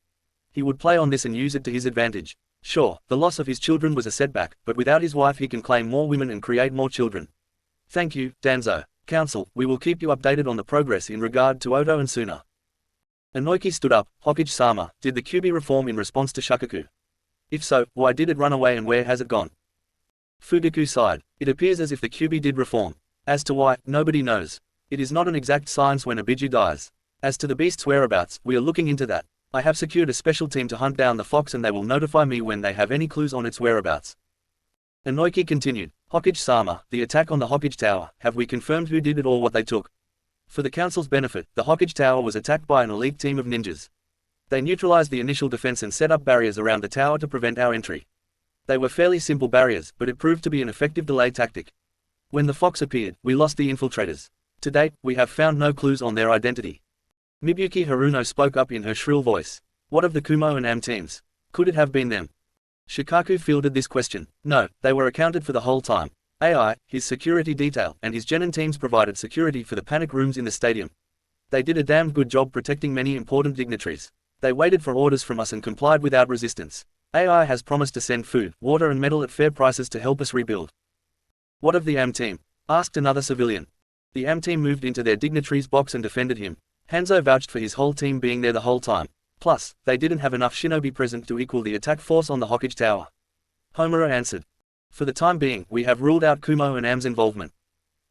He would play on this and use it to his advantage. Sure, the loss of his children was a setback, but without his wife he can claim more women and create more children. Thank you, Danzo. Council, we will keep you updated on the progress in regard to Odo and Suna. Inoki stood up. Hokage-sama, did the Kyuubi reform in response to Shakaku? If so, why did it run away and where has it gone? Fugaku sighed. It appears as if the Kyuubi did reform. As to why, nobody knows. It is not an exact science when a biju dies. As to the beast's whereabouts, we are looking into that. I have secured a special team to hunt down the fox and they will notify me when they have any clues on its whereabouts. Inoki continued. Hokage-sama, the attack on the Hokage Tower, have we confirmed who did it or what they took? For the council's benefit, the Hokage Tower was attacked by an elite team of ninjas. They neutralized the initial defense and set up barriers around the tower to prevent our entry. They were fairly simple barriers, but it proved to be an effective delay tactic. When the fox appeared, we lost the infiltrators. To date, we have found no clues on their identity. Mibuyuki Haruno spoke up in her shrill voice. What of the Kumo and Am teams? Could it have been them? Shikaku fielded this question. No, they were accounted for the whole time. AI, his security detail, and his genin teams provided security for the panic rooms in the stadium. They did a damned good job protecting many important dignitaries. They waited for orders from us and complied without resistance. AI has promised to send food, water and metal at fair prices to help us rebuild. What of the Am team? Asked another civilian. The Am team moved into their dignitary's box and defended him. Hanzo vouched for his whole team being there the whole time. Plus, they didn't have enough shinobi present to equal the attack force on the Hokage Tower. Homura answered. For the time being, we have ruled out Kumo and Am's involvement.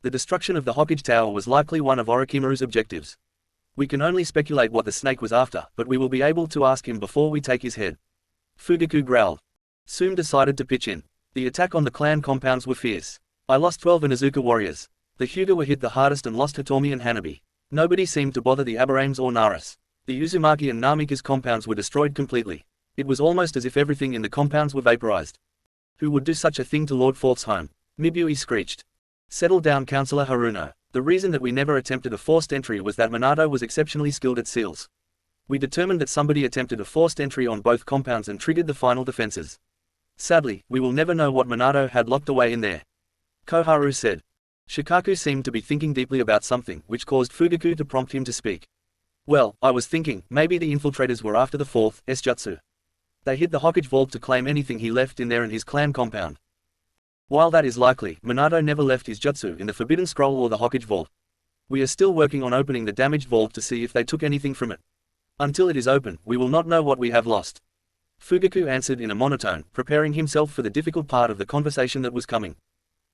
The destruction of the Hokage Tower was likely one of Orochimaru's objectives. We can only speculate what the snake was after, but we will be able to ask him before we take his head. Fugaku growled. Soon decided to pitch in. The attack on the clan compounds were fierce. I lost 12 Inuzuka warriors. The Hyuga were hit the hardest and lost Hitomi and Hanabi. Nobody seemed to bother the Abarames or Naras. The Uzumaki and Namika's compounds were destroyed completely. It was almost as if everything in the compounds were vaporized. Who would do such a thing to Lord Forth's home? Mibui screeched. Settle down, Councillor Haruno. The reason that we never attempted a forced entry was that Minato was exceptionally skilled at seals. We determined that somebody attempted a forced entry on both compounds and triggered the final defenses. Sadly, we will never know what Minato had locked away in there. Koharu said. Shikaku seemed to be thinking deeply about something, which caused Fugaku to prompt him to speak. Well, I was thinking, maybe the infiltrators were after the fourth jutsu. They hid the Hokage vault to claim anything he left in there and his clan compound. While that is likely, Minato never left his jutsu in the Forbidden Scroll or the Hokage vault. We are still working on opening the damaged vault to see if they took anything from it. Until it is open, we will not know what we have lost. Fugaku answered in a monotone, preparing himself for the difficult part of the conversation that was coming.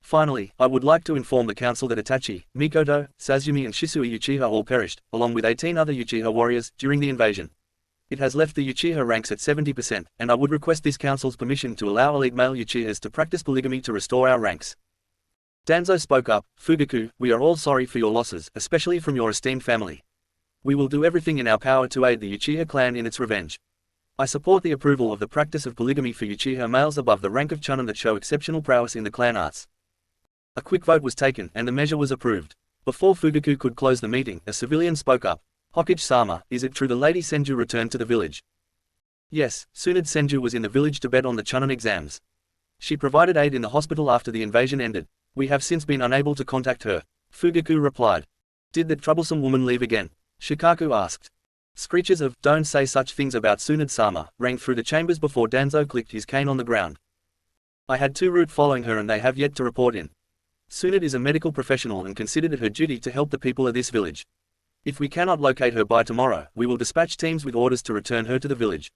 Finally, I would like to inform the council that Itachi, Mikoto, Sazumi and Shisui Uchiha all perished, along with 18 other Uchiha warriors, during the invasion. It has left the Uchiha ranks at 70%, and I would request this council's permission to allow elite male Uchihas to practice polygamy to restore our ranks. Danzo spoke up. Fugaku, we are all sorry for your losses, especially from your esteemed family. We will do everything in our power to aid the Uchiha clan in its revenge. I support the approval of the practice of polygamy for Uchiha males above the rank of Chunin that show exceptional prowess in the clan arts. A quick vote was taken, and the measure was approved. Before Fugaku could close the meeting, a civilian spoke up. Hokage-sama, is it true the Lady Senju returned to the village? Yes, Tsunade Senju was in the village to bet on the Chunin exams. She provided aid in the hospital after the invasion ended. We have since been unable to contact her. Fugaku replied. Did that troublesome woman leave again? Shikaku asked. Screeches of, don't say such things about Tsunade-sama, rang through the chambers before Danzo clicked his cane on the ground. I had 2 route following her and they have yet to report in. Sunit is a medical professional and considered it her duty to help the people of this village. If we cannot locate her by tomorrow, we will dispatch teams with orders to return her to the village.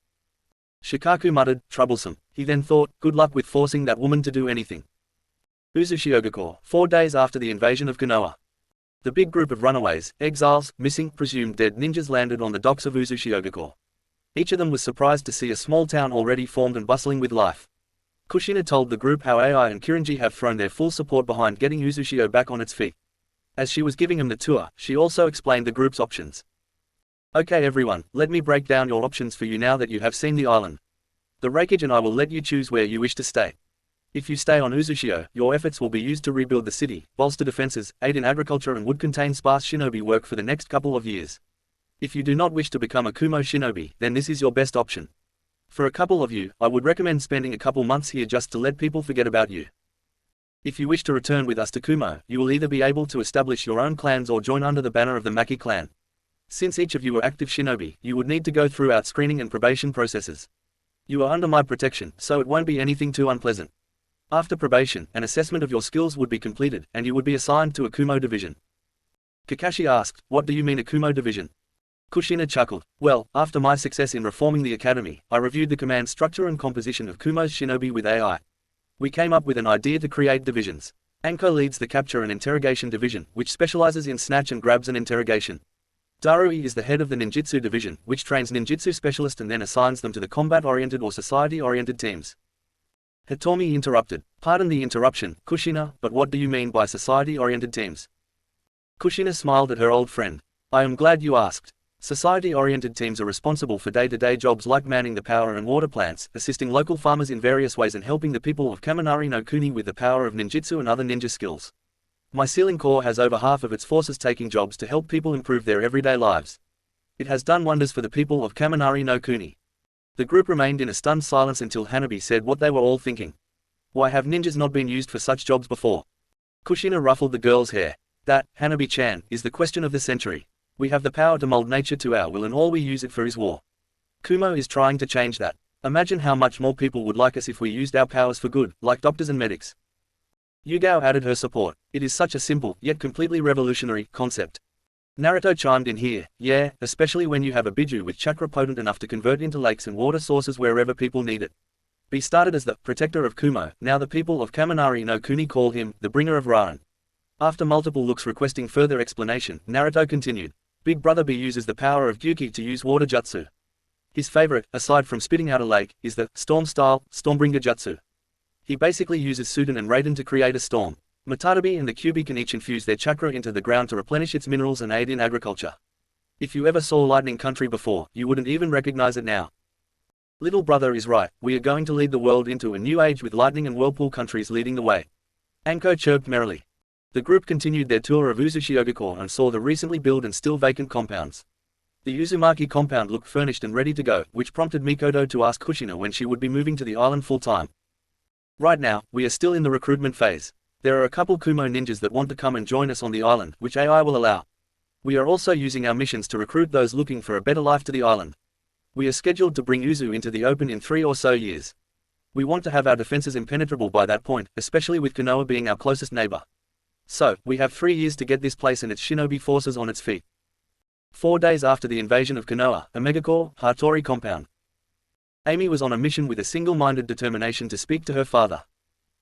Shikaku muttered, troublesome. He then thought, good luck with forcing that woman to do anything. Uzushiogakure, 4 days after the invasion of Konoha. The big group of runaways, exiles, missing, presumed dead ninjas landed on the docks of Uzushiogakure. Each of them was surprised to see a small town already formed and bustling with life. Kushina told the group how AI and Kirinji have thrown their full support behind getting Uzushio back on its feet. As she was giving him the tour, she also explained the group's options. Okay everyone, let me break down your options for you now that you have seen the island. The Refuge and I will let you choose where you wish to stay. If you stay on Uzushio, your efforts will be used to rebuild the city, bolster defenses, aid in agriculture and would contain sparse shinobi work for the next couple of years. If you do not wish to become a Kumo shinobi, then this is your best option. For a couple of you, I would recommend spending a couple months here just to let people forget about you. If you wish to return with us to Kumo, you will either be able to establish your own clans or join under the banner of the Maki clan. Since each of you are active shinobi, you would need to go through our screening and probation processes. You are under my protection, so it won't be anything too unpleasant. After probation, an assessment of your skills would be completed, and you would be assigned to a Kumo division. Kakashi asked, what do you mean a Kumo division? Kushina chuckled. Well, after my success in reforming the academy, I reviewed the command structure and composition of Kumo's shinobi with AI. We came up with an idea to create divisions. Anko leads the capture and interrogation division, which specializes in snatch and grabs and interrogation. Darui is the head of the ninjutsu division, which trains ninjutsu specialists and then assigns them to the combat-oriented or society-oriented teams. Hitomi interrupted. Pardon the interruption, Kushina, but what do you mean by society-oriented teams? Kushina smiled at her old friend. I am glad you asked. Society-oriented teams are responsible for day-to-day jobs like manning the power and water plants, assisting local farmers in various ways and helping the people of Kaminari no Kuni with the power of ninjutsu and other ninja skills. My Sealing Corps has over half of its forces taking jobs to help people improve their everyday lives. It has done wonders for the people of Kaminari no Kuni. The group remained in a stunned silence until Hanabi said what they were all thinking. Why have ninjas not been used for such jobs before? Kushina ruffled the girl's hair. That, Hanabi-chan, is the question of the century. We have the power to mold nature to our will and all we use it for is war. Kumo is trying to change that. Imagine how much more people would like us if we used our powers for good, like doctors and medics. Yugao added her support. It is such a simple, yet completely revolutionary, concept. Naruto chimed in here, yeah, especially when you have a biju with chakra potent enough to convert into lakes and water sources wherever people need it. Be started as the protector of Kumo, now the people of Kaminari no Kuni call him, the bringer of Rain. After multiple looks requesting further explanation, Naruto continued. Big Brother B uses the power of Gyuki to use water jutsu. His favorite, aside from spitting out a lake, is the storm-style, Stormbringer jutsu. He basically uses Suden and Raiden to create a storm. Matadabi and the Kyubi can each infuse their chakra into the ground to replenish its minerals and aid in agriculture. If you ever saw Lightning Country before, you wouldn't even recognize it now. Little brother is right, we are going to lead the world into a new age with lightning and whirlpool countries leading the way. Anko chirped merrily. The group continued their tour of Uzushio and saw the recently built and still vacant compounds. The Uzumaki compound looked furnished and ready to go, which prompted Mikoto to ask Kushina when she would be moving to the island full-time. Right now, we are still in the recruitment phase. There are a couple Kumo ninjas that want to come and join us on the island, which AI will allow. We are also using our missions to recruit those looking for a better life to the island. We are scheduled to bring Uzu into the open in 3 or so years. We want to have our defenses impenetrable by that point, especially with Konoha being our closest neighbor. So, we have 3 years to get this place and its shinobi forces on its feet. 4 days after the invasion of Konoha, a megacore, Hattori compound. Amy was on a mission with a single-minded determination to speak to her father.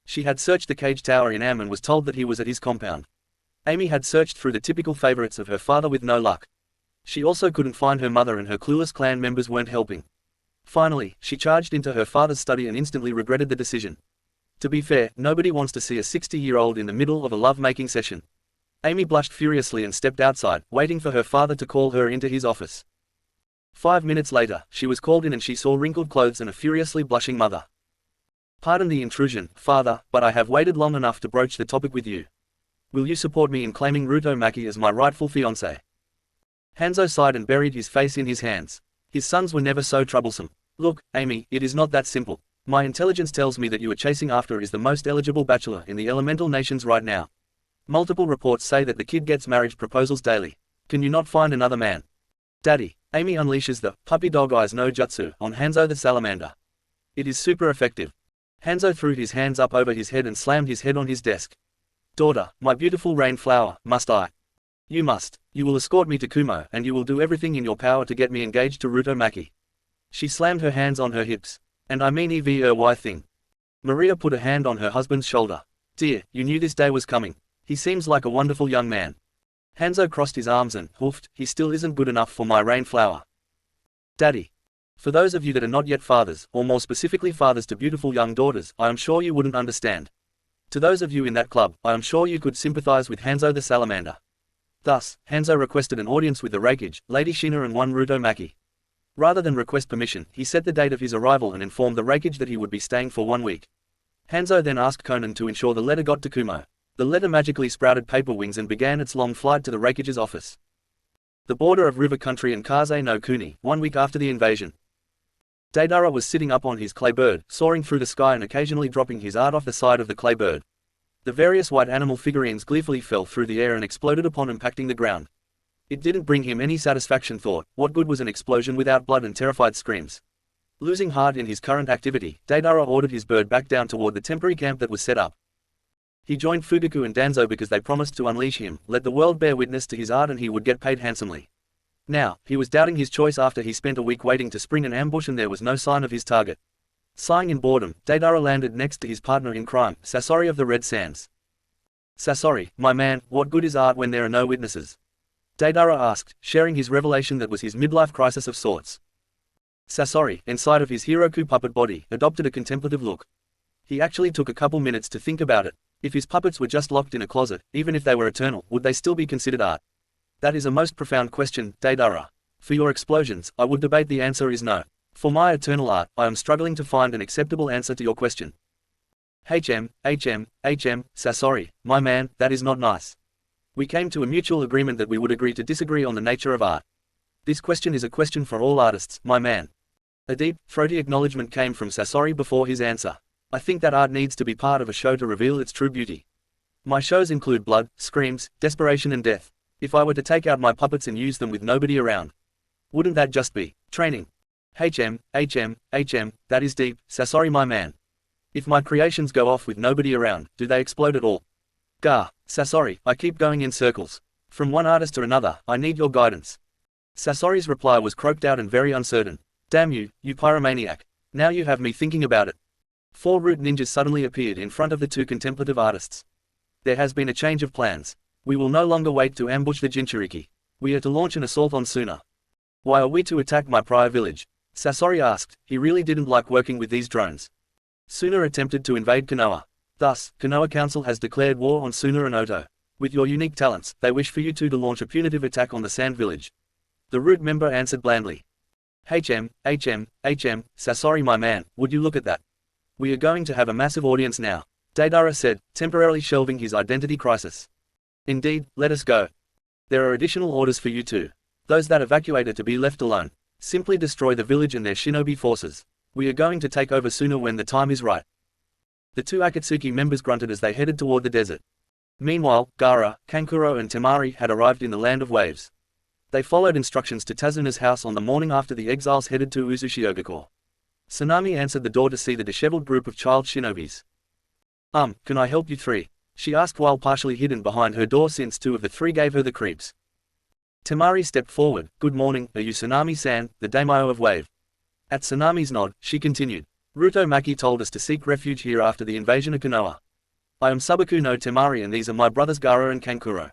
She had searched the cage tower in Am and was told that he was at his compound. Amy had searched through the typical favorites of her father with no luck. She also couldn't find her mother and her clueless clan members weren't helping. Finally, she charged into her father's study and instantly regretted the decision. To be fair, nobody wants to see a 60-year-old in the middle of a love-making session. Amy blushed furiously and stepped outside, waiting for her father to call her into his office. 5 minutes later, she was called in and she saw wrinkled clothes and a furiously blushing mother. Pardon the intrusion, father, but I have waited long enough to broach the topic with you. Will you support me in claiming Ruto Maki as my rightful fiancé? Hanzo sighed and buried his face in his hands. His sons were never so troublesome. Look, Amy, it is not that simple. My intelligence tells me that you are chasing after is the most eligible bachelor in the elemental nations right now. Multiple reports say that the kid gets marriage proposals daily. Can you not find another man? Daddy, Amy unleashes the puppy dog eyes no jutsu on Hanzo the salamander. It is super effective. Hanzo threw his hands up over his head and slammed his head on his desk. Daughter, my beautiful rain flower, must I? You must. You will escort me to Kumo, and you will do everything in your power to get me engaged to Rutomaki. She slammed her hands on her hips. And I mean EVERY thing. Maria put a hand on her husband's shoulder. Dear, you knew this day was coming. He seems like a wonderful young man. Hanzo crossed his arms and, hoofed, he still isn't good enough for my rain flower. Daddy. For those of you that are not yet fathers, or more specifically fathers to beautiful young daughters, I am sure you wouldn't understand. To those of you in that club, I am sure you could sympathize with Hanzo the salamander. Thus, Hanzo requested an audience with the Refuge, Lady Shina and one Rutomaki. Rather than request permission, he set the date of his arrival and informed the Refuge that he would be staying for 1 week. Hanzo then asked Conan to ensure the letter got to Kumo. The letter magically sprouted paper wings and began its long flight to the Refuge's office. The border of river country and Kaze no Kuni, 1 week after the invasion. Deidara was sitting up on his clay bird, soaring through the sky and occasionally dropping his art off the side of the clay bird. The various white animal figurines gleefully fell through the air and exploded upon impacting the ground. It didn't bring him any satisfaction. Thought, what good was an explosion without blood and terrified screams? Losing heart in his current activity, Deidara ordered his bird back down toward the temporary camp that was set up. He joined Fugaku and Danzo because they promised to unleash him, let the world bear witness to his art, and he would get paid handsomely. Now, he was doubting his choice after he spent a week waiting to spring an ambush and there was no sign of his target. Sighing in boredom, Deidara landed next to his partner in crime, Sasori of the Red Sands. Sasori, my man, what good is art when there are no witnesses? Deidara asked, sharing his revelation that was his midlife crisis of sorts. Sasori, inside of his Hiroku puppet body, adopted a contemplative look. He actually took a couple minutes to think about it. If his puppets were just locked in a closet, even if they were eternal, would they still be considered art? That is a most profound question, Deidara. For your explosions, I would debate the answer is no. For my eternal art, I am struggling to find an acceptable answer to your question. Sasori, my man, that is not nice. We came to a mutual agreement that we would agree to disagree on the nature of art. This question is a question for all artists, my man. A deep, throaty acknowledgement came from Sasori before his answer. I think that art needs to be part of a show to reveal its true beauty. My shows include blood, screams, desperation and death. If I were to take out my puppets and use them with nobody around, wouldn't that just be training? That is deep, Sasori my man. If my creations go off with nobody around, do they explode at all? Gah, Sasori, I keep going in circles. From one artist to another, I need your guidance. Sasori's reply was croaked out and very uncertain. Damn you, you pyromaniac. Now you have me thinking about it. 4 root ninjas suddenly appeared in front of the 2 contemplative artists. There has been a change of plans. We will no longer wait to ambush the Jinchuriki. We are to launch an assault on Suna. Why are we to attack my prior village? Sasori asked. He really didn't like working with these drones. Suna attempted to invade Konoha. Thus, Konoha Council has declared war on Suna and Oto. With your unique talents, they wish for you two to launch a punitive attack on the Sand Village. The root member answered blandly. Sasori my man, would you look at that? We are going to have a massive audience now, Deidara said, temporarily shelving his identity crisis. Indeed, let us go. There are additional orders for you two. Those that evacuate are to be left alone. Simply destroy the village and their shinobi forces. We are going to take over Suna when the time is right. The 2 Akatsuki members grunted as they headed toward the desert. Meanwhile, Gaara, Kankuro and Temari had arrived in the Land of Waves. They followed instructions to Tazuna's house on the morning after the exiles headed to Uzushiogakure. Tsunami answered the door to see the disheveled group of child shinobis. Can I help you 3? She asked while partially hidden behind her door since 2 of the 3 gave her the creeps. Temari stepped forward. Good morning, are you Tsunami-san, the daimyo of Wave? At Tsunami's nod, she continued. Rutomaki told us to seek refuge here after the invasion of Konoha. I am Subaku no Temari and these are my brothers Gaara and Kankuro.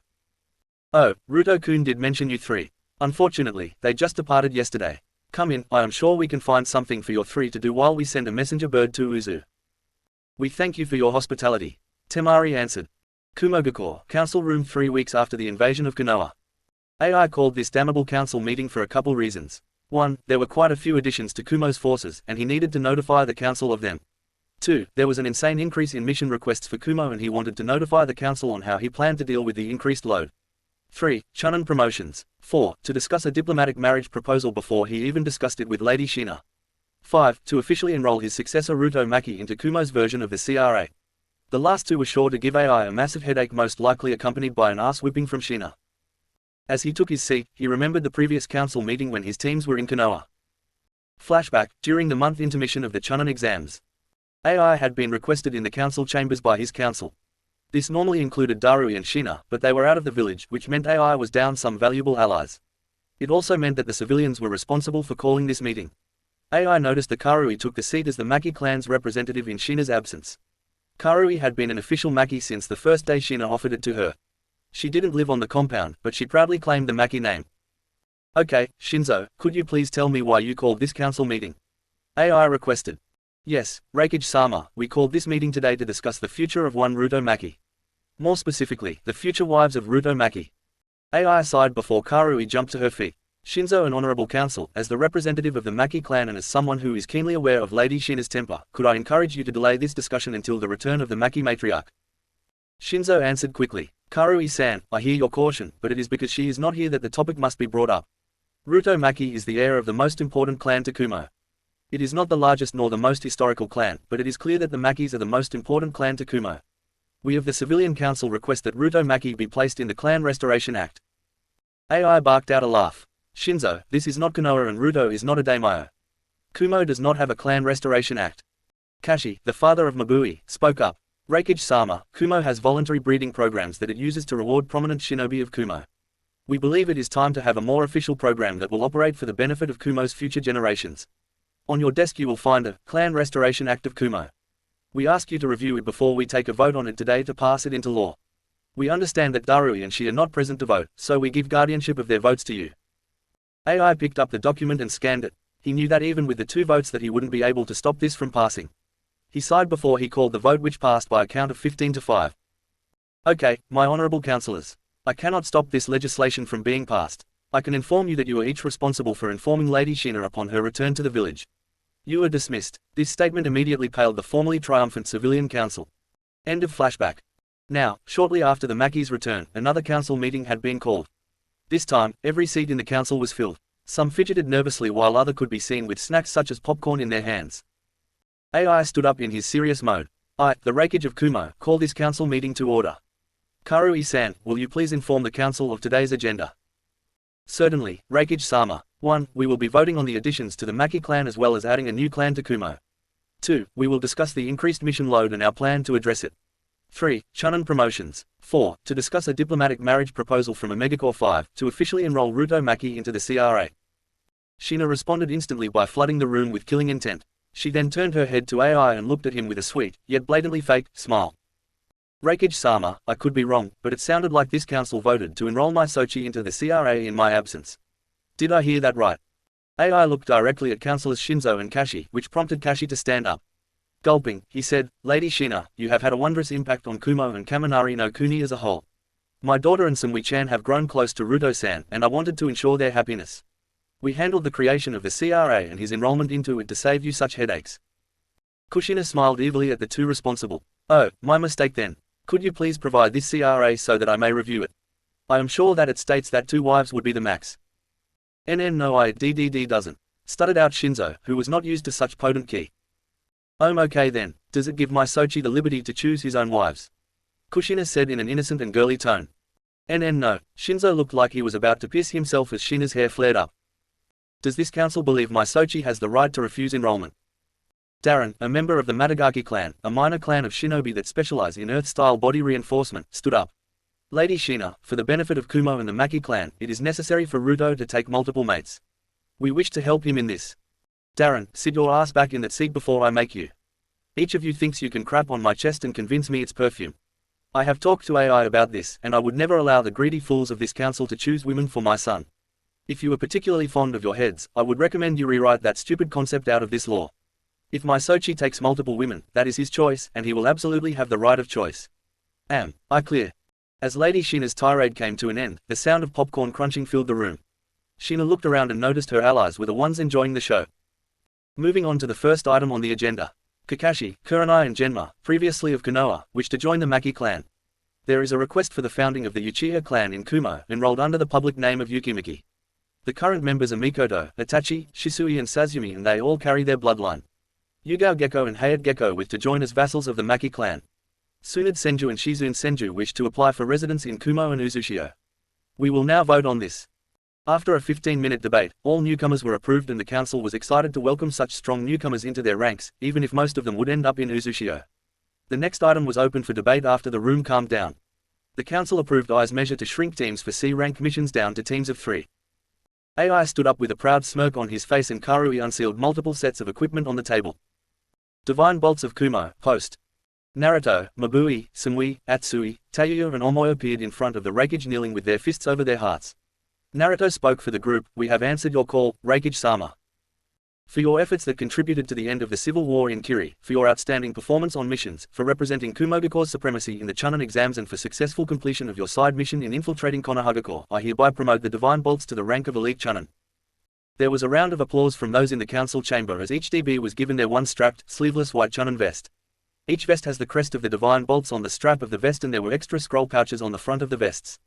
Oh, Ruto-kun did mention you 3. Unfortunately, they just departed yesterday. Come in, I am sure we can find something for your 3 to do while we send a messenger bird to Uzu. We thank you for your hospitality. Temari answered. Kumogakure, Council Room 3 weeks after the invasion of Konoha. AI called this damnable council meeting for a couple reasons. 1. There were quite a few additions to Kumo's forces and he needed to notify the council of them. 2. There was an insane increase in mission requests for Kumo and he wanted to notify the council on how he planned to deal with the increased load. 3. Chunin promotions. 4. To discuss a diplomatic marriage proposal before he even discussed it with Lady Shina. 5. To officially enroll his successor Rutomaki into Kumo's version of the CRA. The last 2 were sure to give AI a massive headache, most likely accompanied by an ass-whipping from Shina. As he took his seat, he remembered the previous council meeting when his teams were in Konoha. Flashback, during the month intermission of the Chunin exams. AI had been requested in the council chambers by his council. This normally included Darui and Shina, but they were out of the village, which meant AI was down some valuable allies. It also meant that the civilians were responsible for calling this meeting. AI noticed that Karui took the seat as the Maki clan's representative in Shina's absence. Karui had been an official Maki since the first day Shina offered it to her. She didn't live on the compound, but she proudly claimed the Maki name. Okay, Shinzo, could you please tell me why you called this council meeting? AI requested. Yes, Refuge-sama, we called this meeting today to discuss the future of one Ruto Maki. More specifically, the future wives of Ruto Maki. AI sighed before Karui jumped to her feet. Shinzo, an honorable council, as the representative of the Maki clan and as someone who is keenly aware of Lady Shina's temper, could I encourage you to delay this discussion until the return of the Maki matriarch? Shinzo answered quickly. Karui-san, I hear your caution, but it is because she is not here that the topic must be brought up. Ruto Maki is the heir of the most important clan to Kumo. It is not the largest nor the most historical clan, but it is clear that the Makis are the most important clan to Kumo. We of the Civilian Council request that Ruto Maki be placed in the Clan Restoration Act. AI barked out a laugh. Shinzo, this is not Konoha and Ruto is not a daimyo. Kumo does not have a Clan Restoration Act. Kashi, the father of Mabui, spoke up. Refuge-sama, Kumo has voluntary breeding programs that it uses to reward prominent shinobi of Kumo. We believe it is time to have a more official program that will operate for the benefit of Kumo's future generations. On your desk you will find a Clan Restoration Act of Kumo. We ask you to review it before we take a vote on it today to pass it into law. We understand that Darui and she are not present to vote, so we give guardianship of their votes to you. AI picked up the document and scanned it. He knew that even with the 2 votes that he wouldn't be able to stop this from passing. He sighed before he called the vote, which passed by a count of 15 to 5. Okay, my honorable councillors. I cannot stop this legislation from being passed. I can inform you that you are each responsible for informing Lady Shina upon her return to the village. You are dismissed. This statement immediately paled the formerly triumphant Civilian Council. End of flashback. Now, shortly after the Maki's return, another council meeting had been called. This time, every seat in the council was filled. Some fidgeted nervously while others could be seen with snacks such as popcorn in their hands. AI stood up in his serious mode. I, the Refuge of Kumo, call this council meeting to order. Karui-san, will you please inform the council of today's agenda? Certainly, Refuge-sama. 1. We will be voting on the additions to the Maki clan as well as adding a new clan to Kumo. 2. We will discuss the increased mission load and our plan to address it. 3. Chunin promotions. 4. To discuss a diplomatic marriage proposal from Omegacore 5, to officially enroll Ruto Maki into the CRA. Shina responded instantly by flooding the room with killing intent. She then turned her head to AI and looked at him with a sweet, yet blatantly fake, smile. Refuge-sama, I could be wrong, but it sounded like this council voted to enroll my Sochi into the CRA in my absence. Did I hear that right? AI looked directly at Councillors Shinzo and Kashi, which prompted Kashi to stand up. Gulping, he said, Lady Shina, you have had a wondrous impact on Kumo and Kaminari no Kuni as a whole. My daughter and Samui-chan have grown close to Ruto-san, and I wanted to ensure their happiness. We handled the creation of the CRA and his enrollment into it to save you such headaches. Kushina smiled evilly at the 2 responsible. Oh, my mistake then. Could you please provide this CRA so that I may review it? I am sure that it states that 2 wives would be the max. No, it doesn't. Stuttered out Shinzo, who was not used to such potent ki. Okay then, does it give my Sochi the liberty to choose his own wives? Kushina said in an innocent and girly tone. No. Shinzo looked like he was about to piss himself as Shina's hair flared up. Does this council believe my Sochi has the right to refuse enrollment? Darren, a member of the Madagaki clan, a minor clan of shinobi that specialize in earth-style body reinforcement, stood up. Lady Shina, for the benefit of Kumo and the Maki clan, it is necessary for Ruto to take multiple mates. We wish to help him in this. Darren, sit your ass back in that seat before I make you. Each of you thinks you can crap on my chest and convince me it's perfume. I have talked to AI about this, and I would never allow the greedy fools of this council to choose women for my son. If you are particularly fond of your heads, I would recommend you rewrite that stupid concept out of this law. If my Sochi takes multiple women, that is his choice, and he will absolutely have the right of choice. I clear. As Lady Shina's tirade came to an end, the sound of popcorn crunching filled the room. Shina looked around and noticed her allies were the ones enjoying the show. Moving on to the first item on the agenda. Kakashi, Kurenai and Genma, previously of Konoha, wish to join the Maki clan. There is a request for the founding of the Uchiha clan in Kumo, enrolled under the public name of Yukimiki. The current members are Mikoto, Itachi, Shisui and Sazumi, and they all carry their bloodline. Yugao Gecko and Hayate Gecko wish to join as vassals of the Maki clan. Tsunade Senju and Shizune Senju wish to apply for residence in Kumo and Uzushio. We will now vote on this. After a 15-minute debate, all newcomers were approved and the council was excited to welcome such strong newcomers into their ranks, even if most of them would end up in Uzushio. The next item was open for debate after the room calmed down. The council approved Ai's measure to shrink teams for C-rank missions down to teams of 3. Ai stood up with a proud smirk on his face and Karui unsealed multiple sets of equipment on the table. Divine bolts of Kumo, post. Naruto, Mabui, Sumui, Atsui, Tayuya and Omoe appeared in front of the Refuge kneeling with their fists over their hearts. Naruto spoke for the group, "We have answered your call, Refuge-sama. For your efforts that contributed to the end of the civil war in Kiri, for your outstanding performance on missions, for representing Kumogaku's supremacy in the Chunin exams and for successful completion of your side mission in infiltrating Konoha, I hereby promote the Divine Bolts to the rank of Elite Chunin." There was a round of applause from those in the council chamber as each DB was given their one strapped, sleeveless white Chunin vest. Each vest has the crest of the Divine Bolts on the strap of the vest and there were extra scroll pouches on the front of the vests.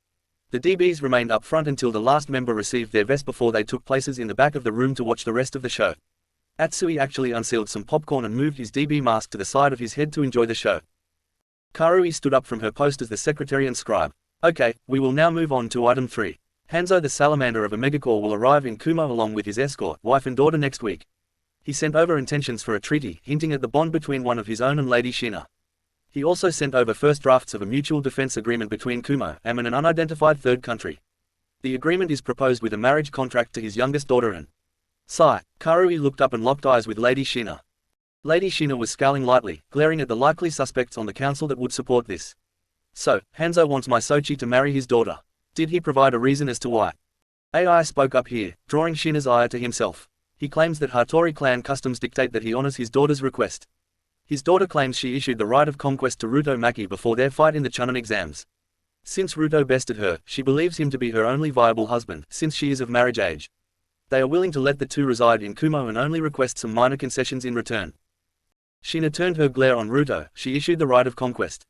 The DBs remained up front until the last member received their vest before they took places in the back of the room to watch the rest of the show. Atsui actually unsealed some popcorn and moved his DB mask to the side of his head to enjoy the show. Karui stood up from her post as the secretary and scribe. "Okay, we will now move on to item 3. Hanzo the salamander of Omegacore will arrive in Kumo along with his escort, wife and daughter next week. He sent over intentions for a treaty, hinting at the bond between one of his own and Lady Shina. He also sent over first drafts of a mutual defense agreement between Kumo and an unidentified third country. The agreement is proposed with a marriage contract to his youngest daughter and Sai. Karui looked up and locked eyes with Lady Shina. Lady Shina was scowling lightly, glaring at the likely suspects on the council that would support this. "So, Hanzo wants my Sochi to marry his daughter. Did he provide a reason as to why?" Ai spoke up here, drawing Shina's ire to himself. He claims that Hattori clan customs dictate that he honors his daughter's request. His daughter claims she issued the right of conquest to Ruto Maki before their fight in the Chunin exams. Since Ruto bested her, she believes him to be her only viable husband, since she is of marriage age. They are willing to let the two reside in Kumo and only request some minor concessions in return. Shina turned her glare on Ruto. She issued the right of conquest.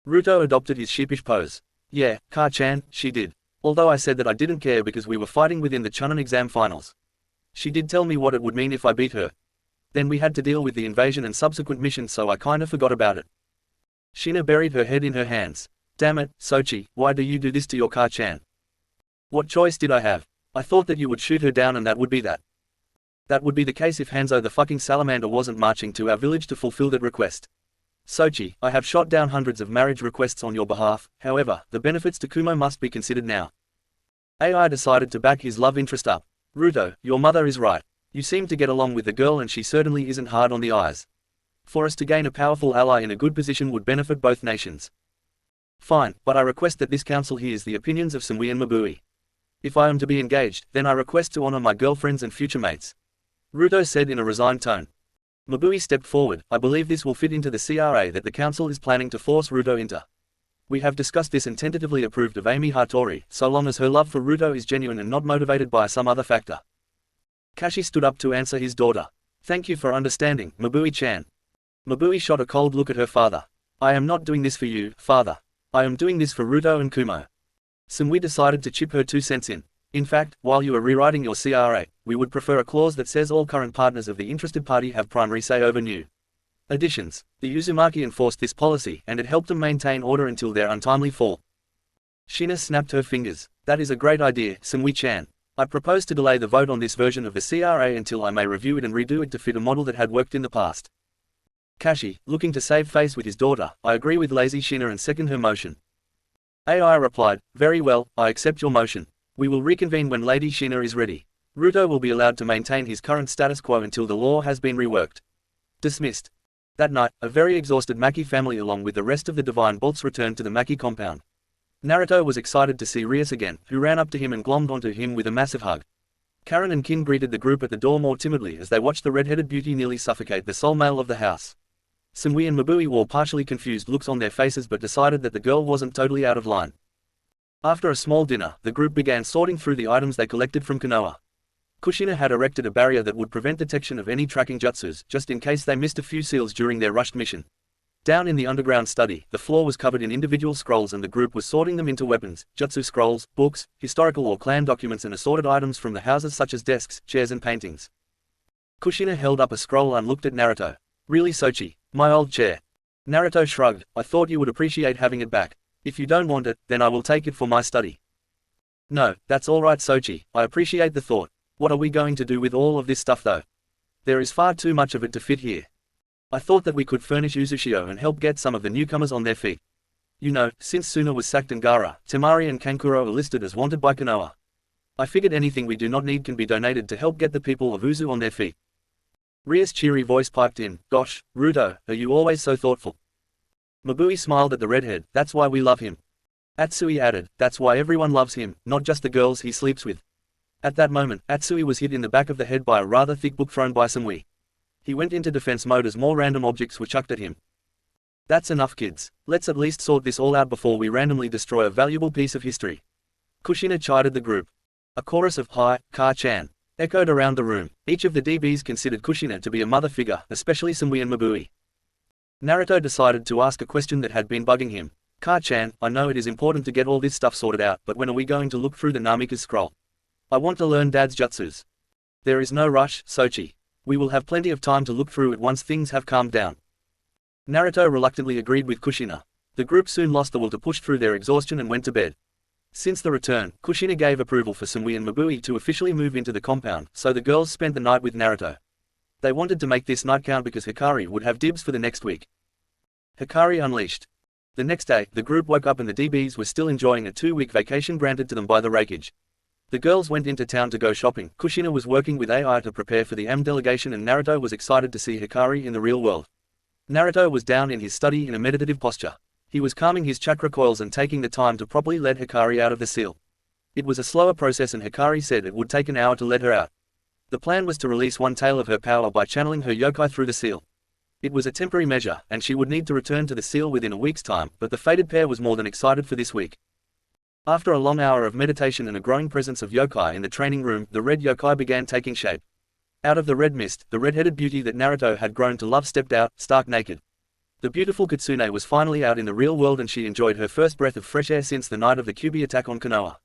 Ruto adopted his sheepish pose. "Yeah, Ka-chan, she did. Although I said that I didn't care because we were fighting within the Chunin exam finals. She did tell me what it would mean if I beat her. Then we had to deal with the invasion and subsequent missions, so I kinda forgot about it." Shina buried her head in her hands. "Damn it, Sochi, why do you do this to your Ka-chan? What choice did I have? I thought that you would shoot her down and that would be that. That would be the case if Hanzo the fucking salamander wasn't marching to our village to fulfill that request. Sochi, I have shot down hundreds of marriage requests on your behalf, however, the benefits to Kumo must be considered now." Ai decided to back his love interest up. "Ruto, your mother is right. You seem to get along with the girl and she certainly isn't hard on the eyes. For us to gain a powerful ally in a good position would benefit both nations. Fine, but I request that this council hears the opinions of Sumui and Mabui. If I am to be engaged, then I request to honor my girlfriends and future mates," Ruto said in a resigned tone. Mabui stepped forward. "I believe this will fit into the CRA that the council is planning to force Ruto into. We have discussed this and tentatively approved of Amy Hattori, so long as her love for Ruto is genuine and not motivated by some other factor." Kashi stood up to answer his daughter. "Thank you for understanding, Mabui-chan." Mabui shot a cold look at her father. "I am not doing this for you, father. I am doing this for Ruto and Kumo." Sumui decided to chip her 2 cents in. "In fact, while you are rewriting your CRA, we would prefer a clause that says all current partners of the interested party have primary say over new additions." The Uzumaki enforced this policy, and it helped them maintain order until their untimely fall. Shina snapped her fingers. "That is a great idea, Sumui-chan. I propose to delay the vote on this version of the CRA until I may review it and redo it to fit a model that had worked in the past." Kashi, looking to save face with his daughter, "I agree with lazy Shina and second her motion." Ai replied, "Very well, I accept your motion. We will reconvene when Lady Shina is ready. Ruto will be allowed to maintain his current status quo until the law has been reworked." Dismissed. That night, a very exhausted Maki family along with the rest of the Divine Bolts returned to the Maki compound. Naruto was excited to see Rias again, who ran up to him and glommed onto him with a massive hug. Karen and Kin greeted the group at the door more timidly as they watched the red-headed beauty nearly suffocate the sole male of the house. Sumui and Mabui wore partially confused looks on their faces but decided that the girl wasn't totally out of line. After a small dinner, the group began sorting through the items they collected from Konoha. Kushina had erected a barrier that would prevent detection of any tracking jutsus, just in case they missed a few seals during their rushed mission. Down in the underground study, the floor was covered in individual scrolls and the group was sorting them into weapons, jutsu scrolls, books, historical or clan documents and assorted items from the houses such as desks, chairs and paintings. Kushina held up a scroll and looked at Naruto. "Really, Sochi? My old chair?" Naruto shrugged. "I thought you would appreciate having it back. If you don't want it, then I will take it for my study." No, that's alright Sochi, I appreciate the thought. What are we going to do with all of this stuff though? There is far too much of it to fit here. I thought that we could furnish Uzushio and help get some of the newcomers on their feet. You know, since Suna was sacked and Gaara, Temari and Kankuro are listed as wanted by Konoha. I figured anything we do not need can be donated to help get the people of Uzu on their feet. Ria's cheery voice piped in, "Gosh, Ruto, are you always so thoughtful?" Mabui smiled at the redhead, "That's why we love him." Atsui added, "That's why everyone loves him, not just the girls he sleeps with." At that moment, Atsui was hit in the back of the head by a rather thick book thrown by Samui. He went into defense mode as more random objects were chucked at him. "That's enough kids, let's at least sort this all out before we randomly destroy a valuable piece of history." Kushina chided the group. A chorus of "Hi, Ka-chan," echoed around the room. Each of the DBs considered Kushina to be a mother figure, especially Samui and Mabui. Naruto decided to ask a question that had been bugging him. "Ka-chan, I know it is important to get all this stuff sorted out, but when are we going to look through the Namika's scroll? I want to learn Dad's jutsus." "There is no rush, Sochi. We will have plenty of time to look through it once things have calmed down." Naruto reluctantly agreed with Kushina. The group soon lost the will to push through their exhaustion and went to bed. Since the return, Kushina gave approval for Samui and Mabui to officially move into the compound, so the girls spent the night with Naruto. They wanted to make this night count because Hikari would have dibs for the next week. Hikari unleashed. The next day, the group woke up and the DBs were still enjoying a 2-week vacation granted to them by the Refuge. The girls went into town to go shopping. Kushina was working with AI to prepare for the AM delegation and Naruto was excited to see Hikari in the real world. Naruto was down in his study in a meditative posture. He was calming his chakra coils and taking the time to properly let Hikari out of the seal. It was a slower process and Hikari said it would take an hour to let her out. The plan was to release one tail of her power by channeling her yokai through the seal. It was a temporary measure, and she would need to return to the seal within a week's time, but the fated pair was more than excited for this week. After a long hour of meditation and a growing presence of yokai in the training room, the red yokai began taking shape. Out of the red mist, the red-headed beauty that Naruto had grown to love stepped out, stark naked. The beautiful Kitsune was finally out in the real world and she enjoyed her first breath of fresh air since the night of the Kyuubi attack on Konoha.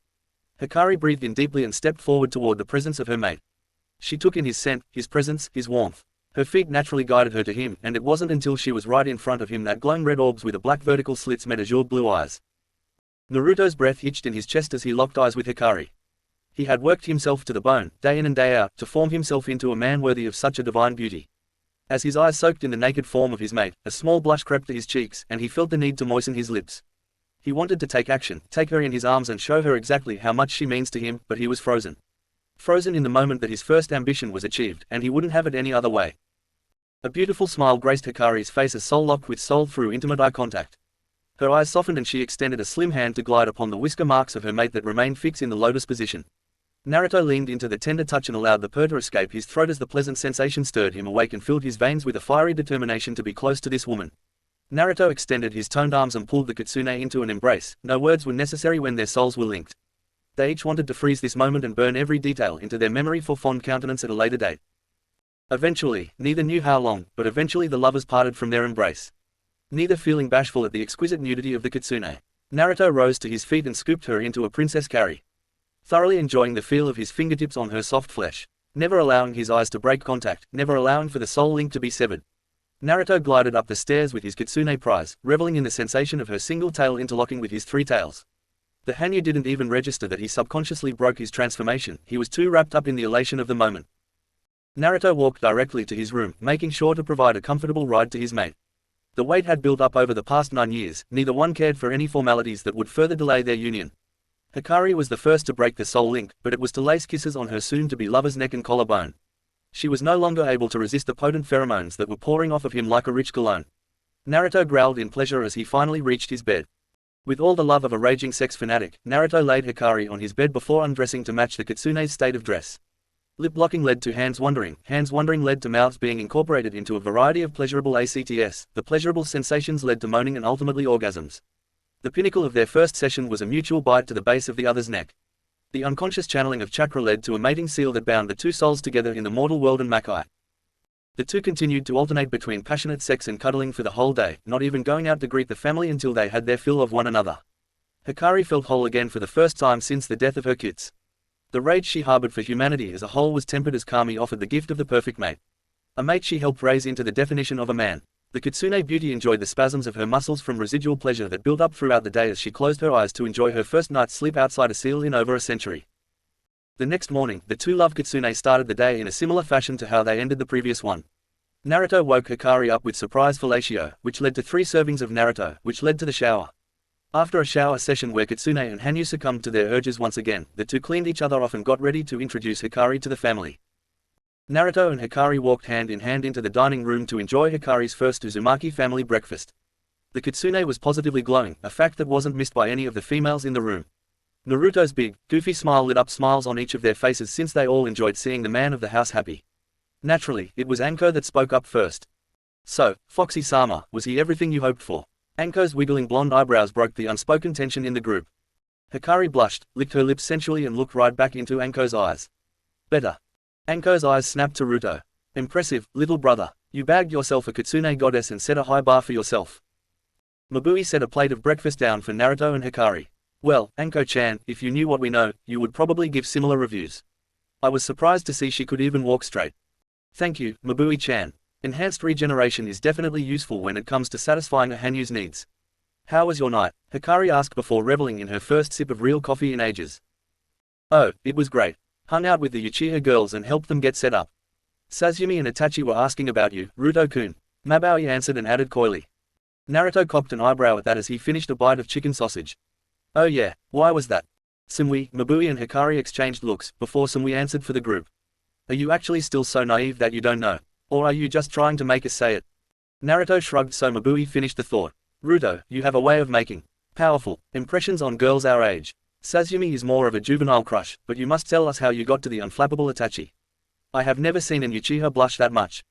Hikari breathed in deeply and stepped forward toward the presence of her mate. She took in his scent, his presence, his warmth. Her feet naturally guided her to him, and it wasn't until she was right in front of him that glowing red orbs with a black vertical slits met azure blue eyes. Naruto's breath hitched in his chest as he locked eyes with Hikari. He had worked himself to the bone, day in and day out, to form himself into a man worthy of such a divine beauty. As his eyes soaked in the naked form of his mate, a small blush crept to his cheeks, and he felt the need to moisten his lips. He wanted to take action, take her in his arms and show her exactly how much she means to him, but he was frozen. Frozen in the moment that his first ambition was achieved, and he wouldn't have it any other way. A beautiful smile graced Hikari's face as soul locked with soul through intimate eye contact. Her eyes softened and she extended a slim hand to glide upon the whisker marks of her mate that remained fixed in the lotus position. Naruto leaned into the tender touch and allowed the purr to escape his throat as the pleasant sensation stirred him awake and filled his veins with a fiery determination to be close to this woman. Naruto extended his toned arms and pulled the kitsune into an embrace. No words were necessary when their souls were linked. They each wanted to freeze this moment and burn every detail into their memory for fond countenance at a later date. Eventually, neither knew how long, but eventually the lovers parted from their embrace. Neither feeling bashful at the exquisite nudity of the kitsune. Naruto rose to his feet and scooped her into a princess carry. Thoroughly enjoying the feel of his fingertips on her soft flesh. Never allowing his eyes to break contact, never allowing for the soul link to be severed. Naruto glided up the stairs with his kitsune prize, reveling in the sensation of her single tail interlocking with his 3 tails. The Hanyu didn't even register that he subconsciously broke his transformation, he was too wrapped up in the elation of the moment. Naruto walked directly to his room, making sure to provide a comfortable ride to his mate. The weight had built up over the past 9 years, neither one cared for any formalities that would further delay their union. Hikari was the first to break the soul link, but it was to lace kisses on her soon-to-be lover's neck and collarbone. She was no longer able to resist the potent pheromones that were pouring off of him like a rich cologne. Naruto growled in pleasure as he finally reached his bed. With all the love of a raging sex fanatic, Naruto laid Hikari on his bed before undressing to match the kitsune's state of dress. Lip-locking led to hands wandering led to mouths being incorporated into a variety of pleasurable acts, the pleasurable sensations led to moaning and ultimately orgasms. The pinnacle of their first session was a mutual bite to the base of the other's neck. The unconscious channeling of chakra led to a mating seal that bound the two souls together in the mortal world and Makai. The two continued to alternate between passionate sex and cuddling for the whole day, not even going out to greet the family until they had their fill of one another. Hikari felt whole again for the first time since the death of her kits. The rage she harbored for humanity as a whole was tempered as Kami offered the gift of the perfect mate. A mate she helped raise into the definition of a man. The Kitsune beauty enjoyed the spasms of her muscles from residual pleasure that built up throughout the day as she closed her eyes to enjoy her first night's sleep outside a seal in over a century. The next morning, the two love Kitsune started the day in a similar fashion to how they ended the previous one. Naruto woke Hikari up with surprise fellatio, which led to 3 servings of Naruto, which led to the shower. After a shower session where Kitsune and Hanyu succumbed to their urges once again, the two cleaned each other off and got ready to introduce Hikari to the family. Naruto and Hikari walked hand in hand into the dining room to enjoy Hikari's first Uzumaki family breakfast. The Kitsune was positively glowing, a fact that wasn't missed by any of the females in the room. Naruto's big, goofy smile lit up smiles on each of their faces since they all enjoyed seeing the man of the house happy. Naturally, it was Anko that spoke up first. "So, Foxy-sama, was he everything you hoped for?" Anko's wiggling blonde eyebrows broke the unspoken tension in the group. Hikari blushed, licked her lips sensually and looked right back into Anko's eyes. "Better." Anko's eyes snapped to Ruto. "Impressive, little brother. You bagged yourself a Kitsune goddess and set a high bar for yourself." Mabui set a plate of breakfast down for Naruto and Hikari. "Well, Anko-chan, if you knew what we know, you would probably give similar reviews. I was surprised to see she could even walk straight." "Thank you, Mabui-chan. Enhanced regeneration is definitely useful when it comes to satisfying a Hanyu's needs." "How was your night?" Hikari asked before reveling in her first sip of real coffee in ages. "Oh, it was great. Hung out with the Uchiha girls and helped them get set up. Sasumi and Itachi were asking about you, Ruto-kun," Mabaui answered and added coyly. Naruto cocked an eyebrow at that as he finished a bite of chicken sausage. "Oh yeah, why was that?" Sumui, Mabui and Hikari exchanged looks, before Sumui answered for the group. "Are you actually still so naive that you don't know? Or are you just trying to make us say it?" Naruto shrugged so Mabui finished the thought. "Ruto, you have a way of making powerful impressions on girls our age. Sasumi is more of a juvenile crush, but you must tell us how you got to the unflappable Itachi. I have never seen an Uchiha blush that much."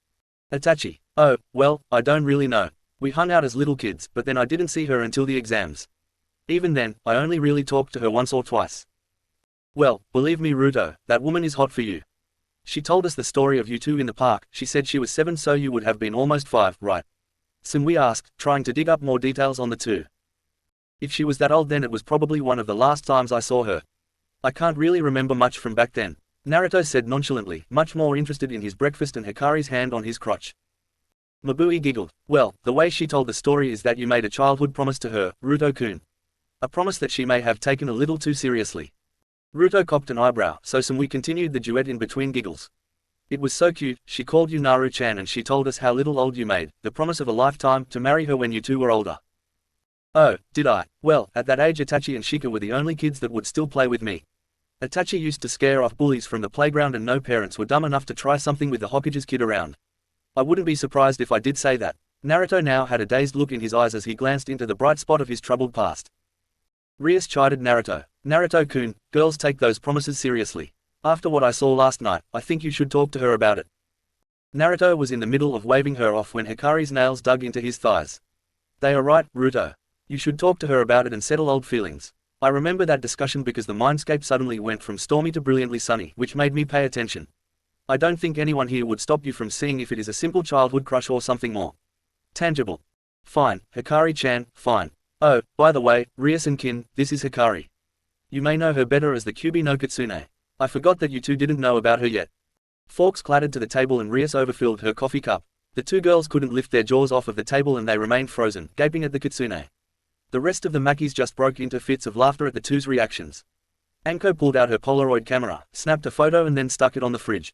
"Itachi? Oh, well, I don't really know. We hung out as little kids, but then I didn't see her until the exams. Even then, I only really talked to her once or twice." "Well, believe me Ruto, that woman is hot for you. She told us the story of you two in the park. She said she was 7 so you would have been almost 5, right?" Sumui asked, trying to dig up more details on the two. "If she was that old then it was probably one of the last times I saw her. I can't really remember much from back then," Naruto said nonchalantly, much more interested in his breakfast and Hikari's hand on his crotch. Mabui giggled. "Well, the way she told the story is that you made a childhood promise to her, Ruto-kun. A promise that she may have taken a little too seriously." Ruto cocked an eyebrow, so Sumui continued the duet in between giggles. "It was so cute. She called you Naru-chan and she told us how little old you made, the promise of a lifetime, to marry her when you two were older." "Oh, did I? Well, at that age Itachi and Shika were the only kids that would still play with me. Itachi used to scare off bullies from the playground and no parents were dumb enough to try something with the Hokage's kid around. I wouldn't be surprised if I did say that." Naruto now had a dazed look in his eyes as he glanced into the bright spot of his troubled past. Rias chided Naruto. "Naruto-kun, girls take those promises seriously. After what I saw last night, I think you should talk to her about it." Naruto was in the middle of waving her off when Hikari's nails dug into his thighs. "They are right, Ruto. You should talk to her about it and settle old feelings. I remember that discussion because the mindscape suddenly went from stormy to brilliantly sunny, which made me pay attention. I don't think anyone here would stop you from seeing if it is a simple childhood crush or something more tangible." "Fine, Hikari-chan, fine. Oh, by the way, Rias and Kin, this is Hikari. You may know her better as the Kyubi no Kitsune. I forgot that you two didn't know about her yet." Forks clattered to the table and Rias overfilled her coffee cup. The two girls couldn't lift their jaws off of the table and they remained frozen, gaping at the Kitsune. The rest of the Makis just broke into fits of laughter at the two's reactions. Anko pulled out her Polaroid camera, snapped a photo and then stuck it on the fridge.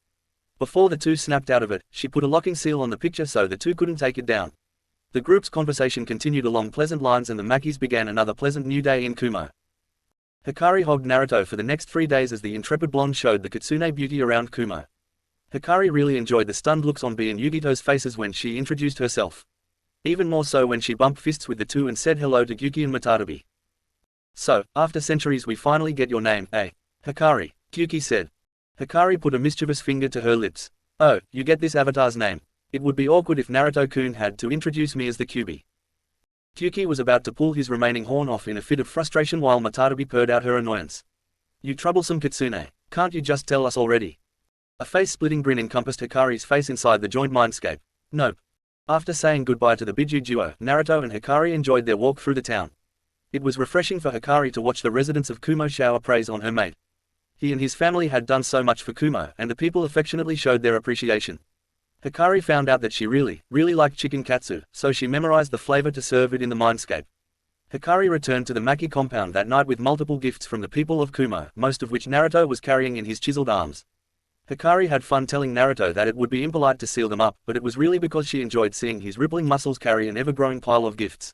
Before the two snapped out of it, she put a locking seal on the picture so the two couldn't take it down. The group's conversation continued along pleasant lines and the Makis began another pleasant new day in Kumo. Hikari hogged Naruto for the next 3 days as the intrepid blonde showed the Kitsune beauty around Kumo. Hikari really enjoyed the stunned looks on Bee and Yugito's faces when she introduced herself. Even more so when she bumped fists with the two and said hello to Gyuki and Matadabi. "So, after centuries we finally get your name, eh? Hikari," Gyuki said. Hikari put a mischievous finger to her lips. "Oh, you get this avatar's name. It would be awkward if Naruto-kun had to introduce me as the Kyubi." Gyuki was about to pull his remaining horn off in a fit of frustration while Matadabi purred out her annoyance. "You troublesome Kitsune, can't you just tell us already?" A face-splitting grin encompassed Hikari's face inside the joint mindscape. "Nope." After saying goodbye to the Biju duo, Naruto and Hikari enjoyed their walk through the town. It was refreshing for Hikari to watch the residents of Kumo shower praise on her mate. He and his family had done so much for Kumo, and the people affectionately showed their appreciation. Hikari found out that she really liked chicken katsu, so she memorized the flavor to serve it in the mindscape. Hikari returned to the Maki compound that night with multiple gifts from the people of Kumo, most of which Naruto was carrying in his chiseled arms. Hikari had fun telling Naruto that it would be impolite to seal them up, but it was really because she enjoyed seeing his rippling muscles carry an ever-growing pile of gifts.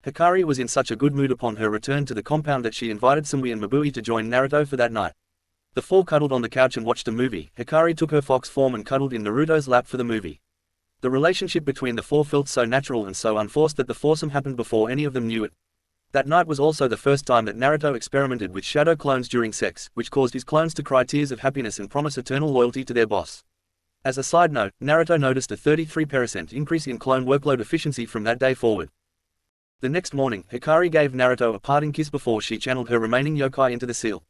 Hikari was in such a good mood upon her return to the compound that she invited Sumui and Mabui to join Naruto for that night. The four cuddled on the couch and watched a movie. Hikari took her fox form and cuddled in Naruto's lap for the movie. The relationship between the four felt so natural and so unforced that the foursome happened before any of them knew it. That night was also the first time that Naruto experimented with shadow clones during sex, which caused his clones to cry tears of happiness and promise eternal loyalty to their boss. As a side note, Naruto noticed a 33% increase in clone workload efficiency from that day forward. The next morning, Hikari gave Naruto a parting kiss before she channeled her remaining yokai into the seal.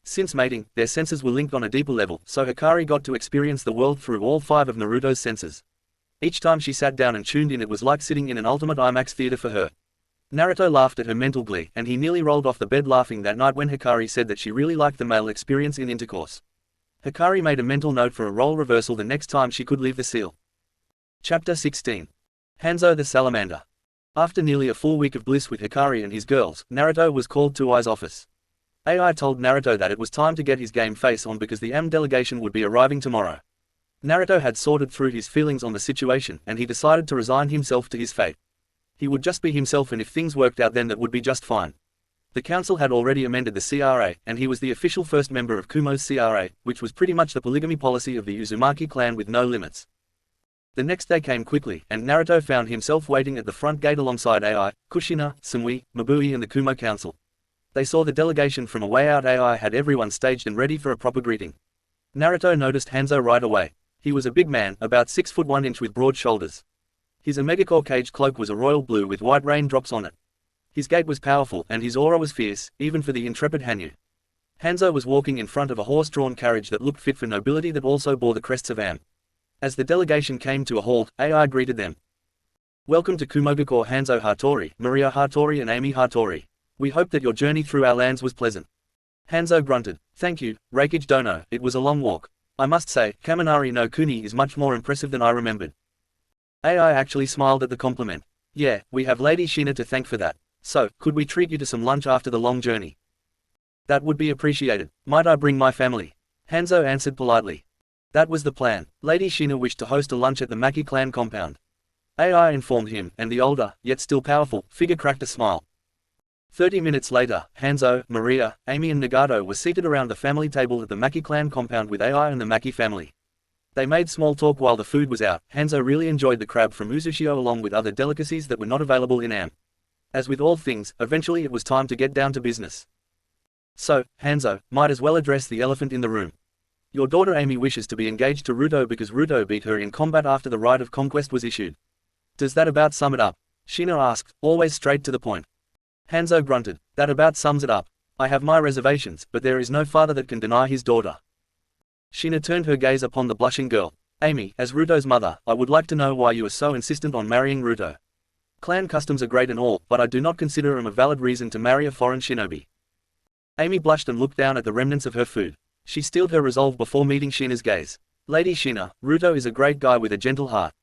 Since mating, their senses were linked on a deeper level, so Hikari got to experience the world through all 5 of Naruto's senses. Each time she sat down and tuned in, it was like sitting in an ultimate IMAX theater for her. Naruto laughed at her mental glee, and he nearly rolled off the bed laughing that night when Hikari said that she really liked the male experience in intercourse. Hikari made a mental note for a role reversal the next time she could leave the seal. Chapter 16. Hanzo the Salamander. After nearly a full week of bliss with Hikari and his girls, Naruto was called to Ai's office. Ai told Naruto that it was time to get his game face on because the AM delegation would be arriving tomorrow. Naruto had sorted through his feelings on the situation, and he decided to resign himself to his fate. He would just be himself, and if things worked out then that would be just fine. The council had already amended the CRA, and he was the official first member of Kumo's CRA, which was pretty much the polygamy policy of the Uzumaki clan with no limits. The next day came quickly, and Naruto found himself waiting at the front gate alongside Ai, Kushina, Sumui, Mabui and the Kumo council. They saw the delegation from a way out. Ai had everyone staged and ready for a proper greeting. Naruto noticed Hanzo right away. He was a big man, about 6 foot 1 inch with broad shoulders. His Omegacore cage cloak was a royal blue with white raindrops on it. His gait was powerful, and his aura was fierce, even for the intrepid Hanyu. Hanzo was walking in front of a horse-drawn carriage that looked fit for nobility that also bore the crests of Am. As the delegation came to a halt, Ai greeted them. "Welcome to Kumogakure, Hanzo Hattori, Maria Hattori and Amy Hattori. We hope that your journey through our lands was pleasant." Hanzo grunted. "Thank you, Refuge Dono, it was a long walk. I must say, Kaminari no Kuni is much more impressive than I remembered." Ai actually smiled at the compliment. "Yeah, we have Lady Shina to thank for that. So, could we treat you to some lunch after the long journey?" "That would be appreciated. Might I bring my family?" Hanzo answered politely. That was the plan. Lady Shina wished to host a lunch at the Maki clan compound. Ai informed him, and the older, yet still powerful, figure cracked a smile. 30 minutes later, Hanzo, Maria, Amy and Nagato were seated around the family table at the Maki clan compound with Ai and the Maki family. They made small talk while the food was out. Hanzo really enjoyed the crab from Uzushio along with other delicacies that were not available in Am. As with all things, eventually it was time to get down to business. "So, Hanzo, might as well address the elephant in the room. Your daughter Amy wishes to be engaged to Ruto because Ruto beat her in combat after the right of conquest was issued. Does that about sum it up?" Shina asked, always straight to the point. Hanzo grunted. "That about sums it up. I have my reservations, but there is no father that can deny his daughter." Shina turned her gaze upon the blushing girl. "Amy, as Ruto's mother, I would like to know why you are so insistent on marrying Ruto. Clan customs are great and all, but I do not consider them a valid reason to marry a foreign shinobi." Amy blushed and looked down at the remnants of her food. She steeled her resolve before meeting Shina's gaze. "Lady Shina, Ruto is a great guy with a gentle heart.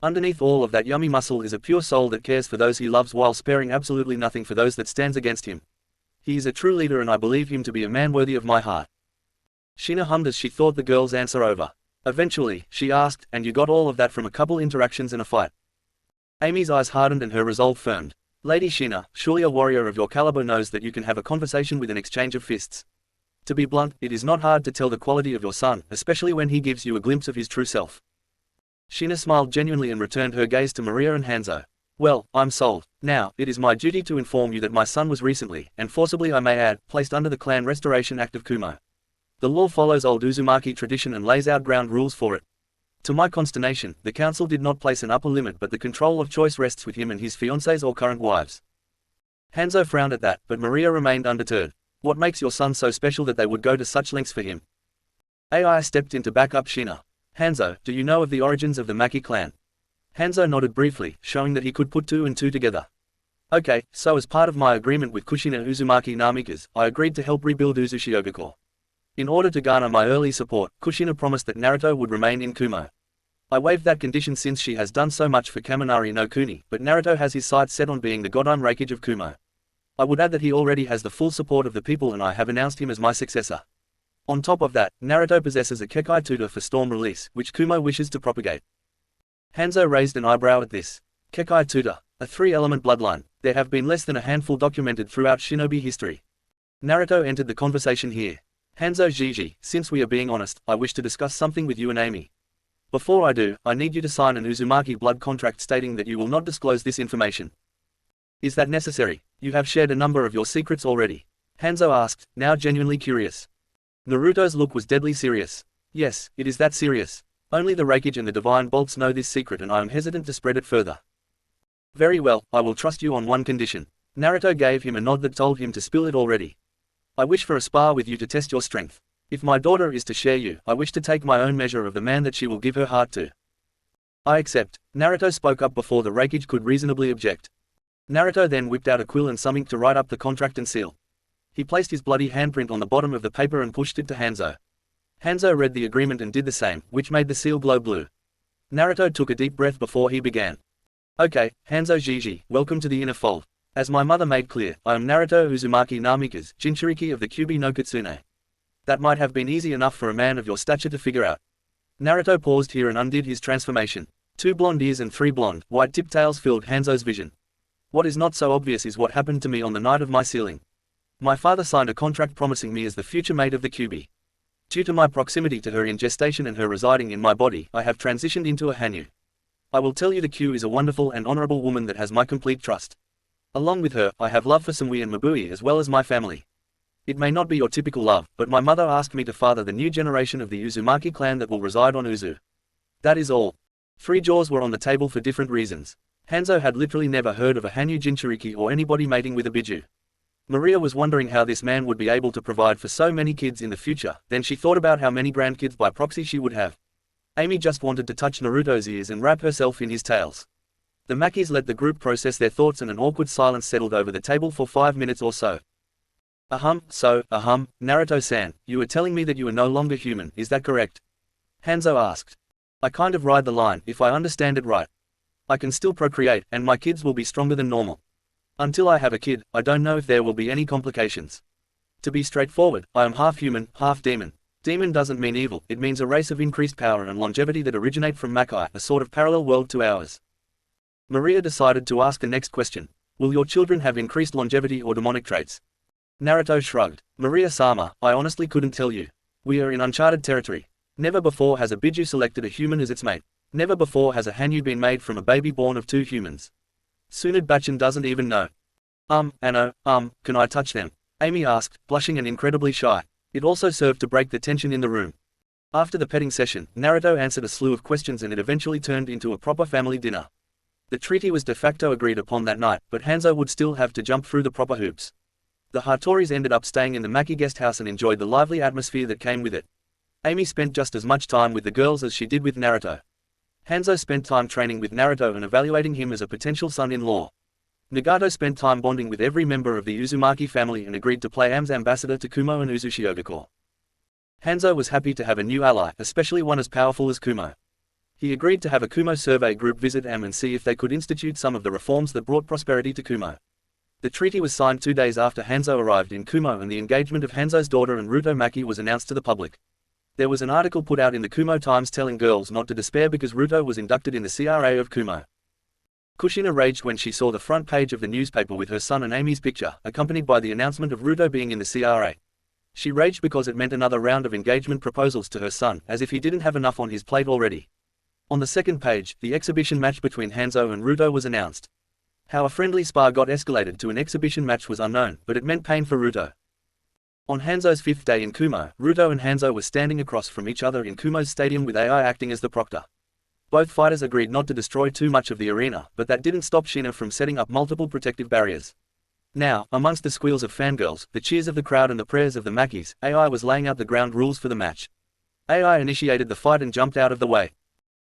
Underneath all of that yummy muscle is a pure soul that cares for those he loves while sparing absolutely nothing for those that stands against him. He is a true leader and I believe him to be a man worthy of my heart." Shina hummed as she thought the girl's answer over. Eventually, she asked, "And you got all of that from a couple interactions and a fight?" Amy's eyes hardened and her resolve firmed. "Lady Shina, surely a warrior of your caliber knows that you can have a conversation with an exchange of fists. To be blunt, it is not hard to tell the quality of your son, especially when he gives you a glimpse of his true self." Shina smiled genuinely and returned her gaze to Maria and Hanzo. "Well, I'm sold. Now, it is my duty to inform you that my son was recently, and forcibly I may add, placed under the Clan Restoration Act of Kumo. The law follows old Uzumaki tradition and lays out ground rules for it. To my consternation, the council did not place an upper limit, but the control of choice rests with him and his fiancées or current wives." Hanzo frowned at that, but Maria remained undeterred. "What makes your son so special that they would go to such lengths for him?" Ai stepped in to back up Shina. "Hanzo, do you know of the origins of the Maki clan?" Hanzo nodded briefly, showing that he could put 2 and 2 together. "Okay, so as part of my agreement with Kushina Uzumaki Namikas, I agreed to help rebuild Uzushiogakure. In order to garner my early support, Kushina promised that Naruto would remain in Kumo. I waived that condition since she has done so much for Kaminari no Kuni, but Naruto has his sights set on being the godlike Refuge of Kumo. I would add that he already has the full support of the people and I have announced him as my successor. On top of that, Naruto possesses a Kekai tutor for storm release, which Kumo wishes to propagate. Hanzo raised an eyebrow at this. Kekai tutor, a 3-element bloodline. There have been less than a handful documented throughout shinobi history. Naruto entered the conversation here. Hanzo Jiji, since we are being honest, I wish to discuss something with you and Amy. Before I do, I need you to sign an Uzumaki blood contract stating that you will not disclose this information. Is that necessary? You have shared a number of your secrets already. Hanzo asked, now genuinely curious. Naruto's look was deadly serious. Yes, it is that serious. Only the Refuge and the Divine Bolts know this secret and I am hesitant to spread it further. Very well, I will trust you on one condition. Naruto gave him a nod that told him to spill it already. I wish for a spar with you to test your strength. If my daughter is to share you, I wish to take my own measure of the man that she will give her heart to. I accept. Naruto spoke up before the Refuge could reasonably object. Naruto then whipped out a quill and some ink to write up the contract and seal. He placed his bloody handprint on the bottom of the paper and pushed it to Hanzo. Hanzo read the agreement and did the same, which made the seal glow blue. Naruto took a deep breath before he began. Okay, Hanzo Jiji, welcome to the inner fold. As my mother made clear, I am Naruto Uzumaki Namikaze, Jinchuriki of the Kyuubi no Kitsune. That might have been easy enough for a man of your stature to figure out. Naruto paused here and undid his transformation. 2 blonde ears and 3 blonde, white tip tails filled Hanzo's vision. What is not so obvious is what happened to me on the night of my sealing. My father signed a contract promising me as the future mate of the Kyuubi. Due to my proximity to her in gestation and her residing in my body, I have transitioned into a Hanyu. I will tell you the Q is a wonderful and honorable woman that has my complete trust. Along with her, I have love for Samui and Mabui as well as my family. It may not be your typical love, but my mother asked me to father the new generation of the Uzumaki clan that will reside on Uzu. That is all. 3 jaws were on the table for different reasons. Hanzo had literally never heard of a Hanyu Jinchuriki or anybody mating with a Biju. Maria was wondering how this man would be able to provide for so many kids in the future, then she thought about how many grandkids by proxy she would have. Amy just wanted to touch Naruto's ears and wrap herself in his tails. The Makis let the group process their thoughts and an awkward silence settled over the table for 5 minutes or so. Naruto-san, you were telling me that you are no longer human, is that correct? Hanzo asked. I kind of ride the line, if I understand it right. I can still procreate, and my kids will be stronger than normal. Until I have a kid, I don't know if there will be any complications. To be straightforward, I am half human, half demon. Demon doesn't mean evil, it means a race of increased power and longevity that originate from Makai, a sort of parallel world to ours. Maria decided to ask the next question. Will your children have increased longevity or demonic traits? Naruto shrugged. Maria-sama, I honestly couldn't tell you. We are in uncharted territory. Never before has a Biju selected a human as its mate. Never before has a Hanyu been made from a baby born of 2 humans. Tsunade Bachin doesn't even know. Can I touch them? Amy asked, blushing and incredibly shy. It also served to break the tension in the room. After the petting session, Naruto answered a slew of questions and it eventually turned into a proper family dinner. The treaty was de facto agreed upon that night, but Hanzo would still have to jump through the proper hoops. The Hatoris ended up staying in the Maki guest house and enjoyed the lively atmosphere that came with it. Amy spent just as much time with the girls as she did with Naruto. Hanzo spent time training with Naruto and evaluating him as a potential son-in-law. Nagato spent time bonding with every member of the Uzumaki family and agreed to play Am's ambassador to Kumo and Uzushiogakure. Hanzo was happy to have a new ally, especially one as powerful as Kumo. He agreed to have a Kumo survey group visit Am and see if they could institute some of the reforms that brought prosperity to Kumo. The treaty was signed 2 days after Hanzo arrived in Kumo and the engagement of Hanzo's daughter and Ruto Maki was announced to the public. There was an article put out in the Kumo Times telling girls not to despair because Ruto was inducted in the CRA of Kumo. Kushina raged when she saw the front page of the newspaper with her son and Amy's picture, accompanied by the announcement of Ruto being in the CRA. She raged because it meant another round of engagement proposals to her son, as if he didn't have enough on his plate already. On the second page, the exhibition match between Hanzo and Ruto was announced. How a friendly spar got escalated to an exhibition match was unknown, but it meant pain for Ruto. On Hanzo's 5th day in Kumo, Ruto and Hanzo were standing across from each other in Kumo's stadium with AI acting as the proctor. Both fighters agreed not to destroy too much of the arena, but that didn't stop Shina from setting up multiple protective barriers. Now, amongst the squeals of fangirls, the cheers of the crowd and the prayers of the Makis, AI was laying out the ground rules for the match. AI initiated the fight and jumped out of the way.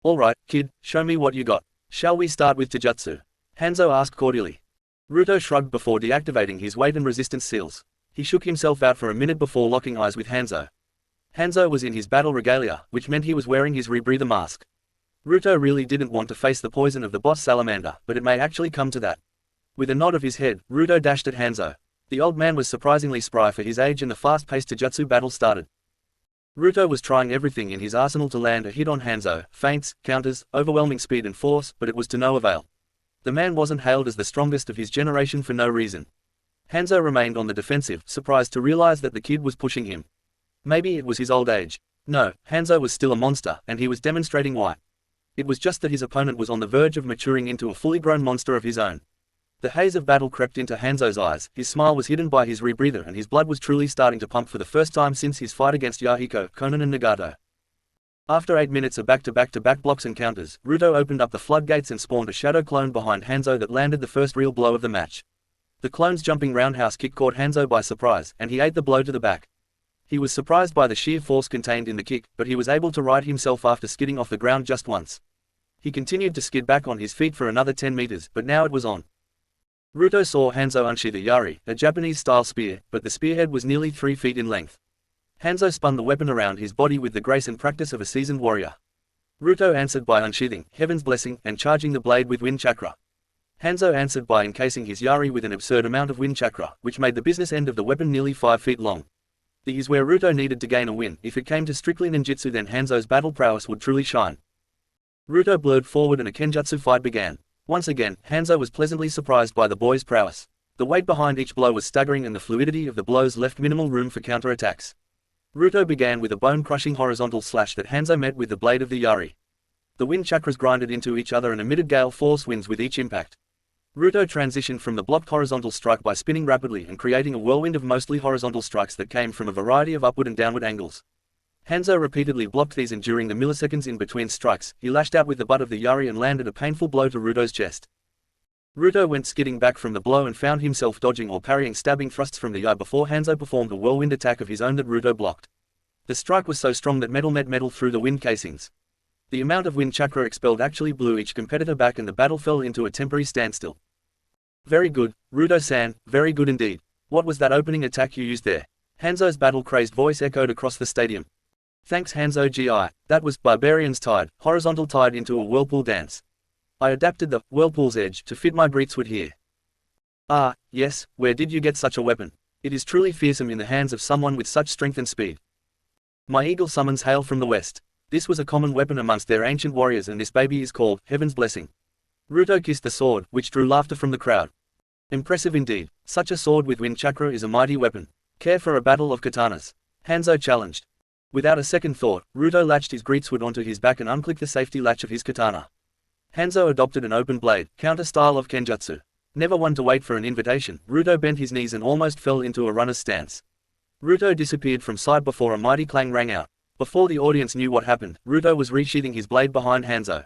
Alright, kid, show me what you got. Shall we start with Taijutsu? Hanzo asked cordially. Ruto shrugged before deactivating his weight and resistance seals. He shook himself out for a minute before locking eyes with Hanzo. Hanzo was in his battle regalia, which meant he was wearing his rebreather mask. Ruto really didn't want to face the poison of the boss salamander, but it may actually come to that. With a nod of his head, Ruto dashed at Hanzo. The old man was surprisingly spry for his age and the fast-paced Taijutsu battle started. Ruto was trying everything in his arsenal to land a hit on Hanzo, feints, counters, overwhelming speed and force, but it was to no avail. The man wasn't hailed as the strongest of his generation for no reason. Hanzo remained on the defensive, surprised to realize that the kid was pushing him. Maybe it was his old age. No, Hanzo was still a monster, and he was demonstrating why. It was just that his opponent was on the verge of maturing into a fully grown monster of his own. The haze of battle crept into Hanzo's eyes, his smile was hidden by his rebreather and his blood was truly starting to pump for the first time since his fight against Yahiko, Konan and Nagato. After 8 minutes of back-to-back blocks and counters, Ruto opened up the floodgates and spawned a shadow clone behind Hanzo that landed the first real blow of the match. The clone's jumping roundhouse kick caught Hanzo by surprise, and he ate the blow to the back. He was surprised by the sheer force contained in the kick, but he was able to right himself after skidding off the ground just once. He continued to skid back on his feet for another 10 meters, but now it was on. Ruto saw Hanzo unsheath a yari, a Japanese-style spear, but the spearhead was nearly 3 feet in length. Hanzo spun the weapon around his body with the grace and practice of a seasoned warrior. Ruto answered by unsheathing, Heaven's Blessing, and charging the blade with wind chakra. Hanzo answered by encasing his yari with an absurd amount of wind chakra, which made the business end of the weapon nearly 5 feet long. This is where Ruto needed to gain a win. If it came to strictly ninjutsu, then Hanzo's battle prowess would truly shine. Ruto blurred forward and a kenjutsu fight began. Once again, Hanzo was pleasantly surprised by the boy's prowess. The weight behind each blow was staggering and the fluidity of the blows left minimal room for counterattacks. Ruto began with a bone-crushing horizontal slash that Hanzo met with the blade of the yari. The wind chakras grinded into each other and emitted gale force winds with each impact. Ruto transitioned from the blocked horizontal strike by spinning rapidly and creating a whirlwind of mostly horizontal strikes that came from a variety of upward and downward angles. Hanzo repeatedly blocked these, and during the milliseconds in between strikes, he lashed out with the butt of the yari and landed a painful blow to Ruto's chest. Ruto went skidding back from the blow and found himself dodging or parrying stabbing thrusts from the yai before Hanzo performed a whirlwind attack of his own that Ruto blocked. The strike was so strong that metal met metal through the wind casings. The amount of wind chakra expelled actually blew each competitor back and the battle fell into a temporary standstill. Very good, Ruto-san, very good indeed. What was that opening attack you used there? Hanzo's battle-crazed voice echoed across the stadium. Thanks Hanzo GI, that was Barbarian's Tide, horizontal tide into a whirlpool dance. I adapted the whirlpool's edge to fit my breathsword here. Ah, yes, where did you get such a weapon? It is truly fearsome in the hands of someone with such strength and speed. My eagle summons hail from the west. This was a common weapon amongst their ancient warriors, and this baby is called Heaven's Blessing. Ruto kissed the sword, which drew laughter from the crowd. Impressive indeed. Such a sword with wind chakra is a mighty weapon. Care for a battle of katanas? Hanzo challenged. Without a second thought, Ruto latched his greatsword onto his back and unclicked the safety latch of his katana. Hanzo adopted an open blade, counter style of kenjutsu. Never one to wait for an invitation, Ruto bent his knees and almost fell into a runner's stance. Ruto disappeared from sight before a mighty clang rang out. Before the audience knew what happened, Ruto was resheathing his blade behind Hanzo.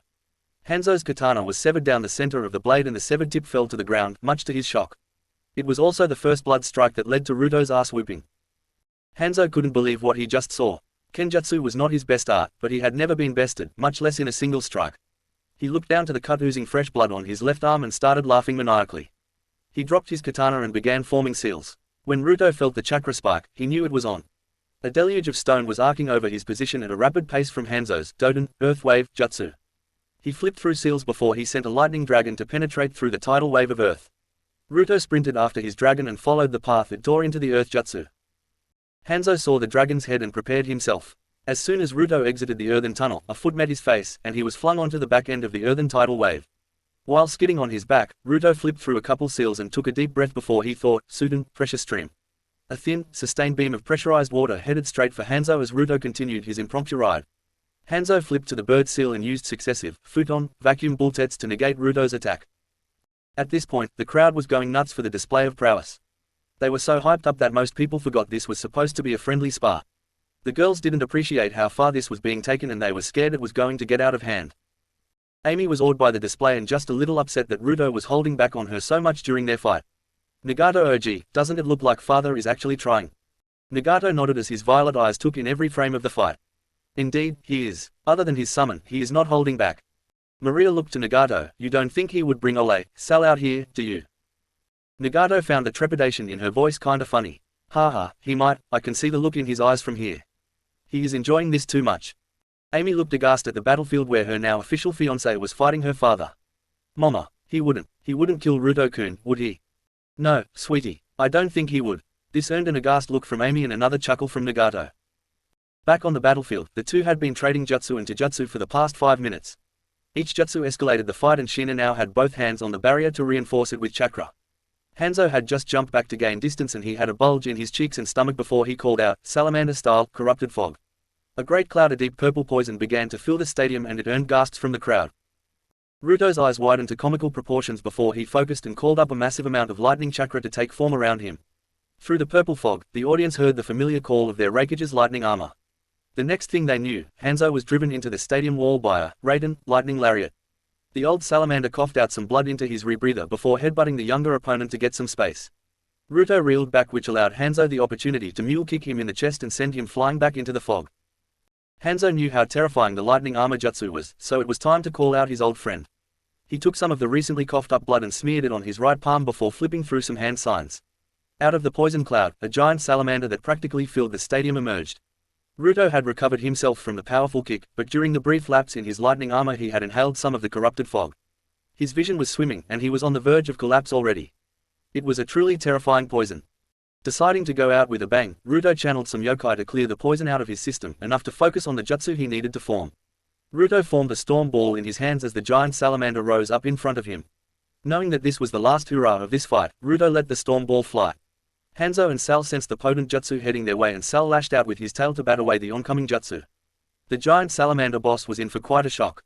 Hanzo's katana was severed down the center of the blade and the severed tip fell to the ground, much to his shock. It was also the first blood strike that led to Ruto's ass whooping. Hanzo couldn't believe what he just saw. Kenjutsu was not his best art, but he had never been bested, much less in a single strike. He looked down to the cut oozing fresh blood on his left arm and started laughing maniacally. He dropped his katana and began forming seals. When Ruto felt the chakra spike, he knew it was on. A deluge of stone was arcing over his position at a rapid pace from Hanzo's Doden, Earth Wave, Jutsu. He flipped through seals before he sent a lightning dragon to penetrate through the tidal wave of Earth. Ruto sprinted after his dragon and followed the path it tore into the Earth Jutsu. Hanzo saw the dragon's head and prepared himself. As soon as Ruto exited the earthen tunnel, a foot met his face, and he was flung onto the back end of the earthen tidal wave. While skidding on his back, Ruto flipped through a couple seals and took a deep breath before he thought, Suden, pressure stream. A thin, sustained beam of pressurized water headed straight for Hanzo as Ruto continued his impromptu ride. Hanzo flipped to the bird seal and used successive, futon, vacuum bullets to negate Ruto's attack. At this point, the crowd was going nuts for the display of prowess. They were so hyped up that most people forgot this was supposed to be a friendly spar. The girls didn't appreciate how far this was being taken and they were scared it was going to get out of hand. Amy was awed by the display and just a little upset that Ruto was holding back on her so much during their fight. Nagato OG, doesn't it look like father is actually trying? Nagato nodded as his violet eyes took in every frame of the fight. Indeed, he is. Other than his summon, he is not holding back. Maria looked to Nagato. You don't think he would bring Ole, Sal out here, do you? Nagato found the trepidation in her voice kinda funny. Haha, he might, I can see the look in his eyes from here. He is enjoying this too much. Amy looked aghast at the battlefield where her now official fiancé was fighting her father. Mama, he wouldn't kill Ruto-kun, would he? No, sweetie, I don't think he would. This earned an aghast look from Amy and another chuckle from Nagato. Back on the battlefield, the two had been trading jutsu and taijutsu for the past 5 minutes. Each jutsu escalated the fight and Shina now had both hands on the barrier to reinforce it with chakra. Hanzo had just jumped back to gain distance and he had a bulge in his cheeks and stomach before he called out, salamander-style, corrupted fog. A great cloud of deep purple poison began to fill the stadium and it earned gasps from the crowd. Ruto's eyes widened to comical proportions before he focused and called up a massive amount of lightning chakra to take form around him. Through the purple fog, the audience heard the familiar call of their Refuge's lightning armor. The next thing they knew, Hanzo was driven into the stadium wall by a Raiden lightning lariat. The old salamander coughed out some blood into his rebreather before headbutting the younger opponent to get some space. Ruto reeled back, which allowed Hanzo the opportunity to mule kick him in the chest and send him flying back into the fog. Hanzo knew how terrifying the lightning armor jutsu was, so it was time to call out his old friend. He took some of the recently coughed up blood and smeared it on his right palm before flipping through some hand signs. Out of the poison cloud, a giant salamander that practically filled the stadium emerged. Ruto had recovered himself from the powerful kick, but during the brief lapse in his lightning armor he had inhaled some of the corrupted fog. His vision was swimming and he was on the verge of collapse already. It was a truly terrifying poison. Deciding to go out with a bang, Ruto channeled some yokai to clear the poison out of his system, enough to focus on the jutsu he needed to form. Ruto formed a storm ball in his hands as the giant salamander rose up in front of him. Knowing that this was the last hurrah of this fight, Ruto let the storm ball fly. Hanzo and Sal sensed the potent jutsu heading their way and Sal lashed out with his tail to bat away the oncoming jutsu. The giant salamander boss was in for quite a shock.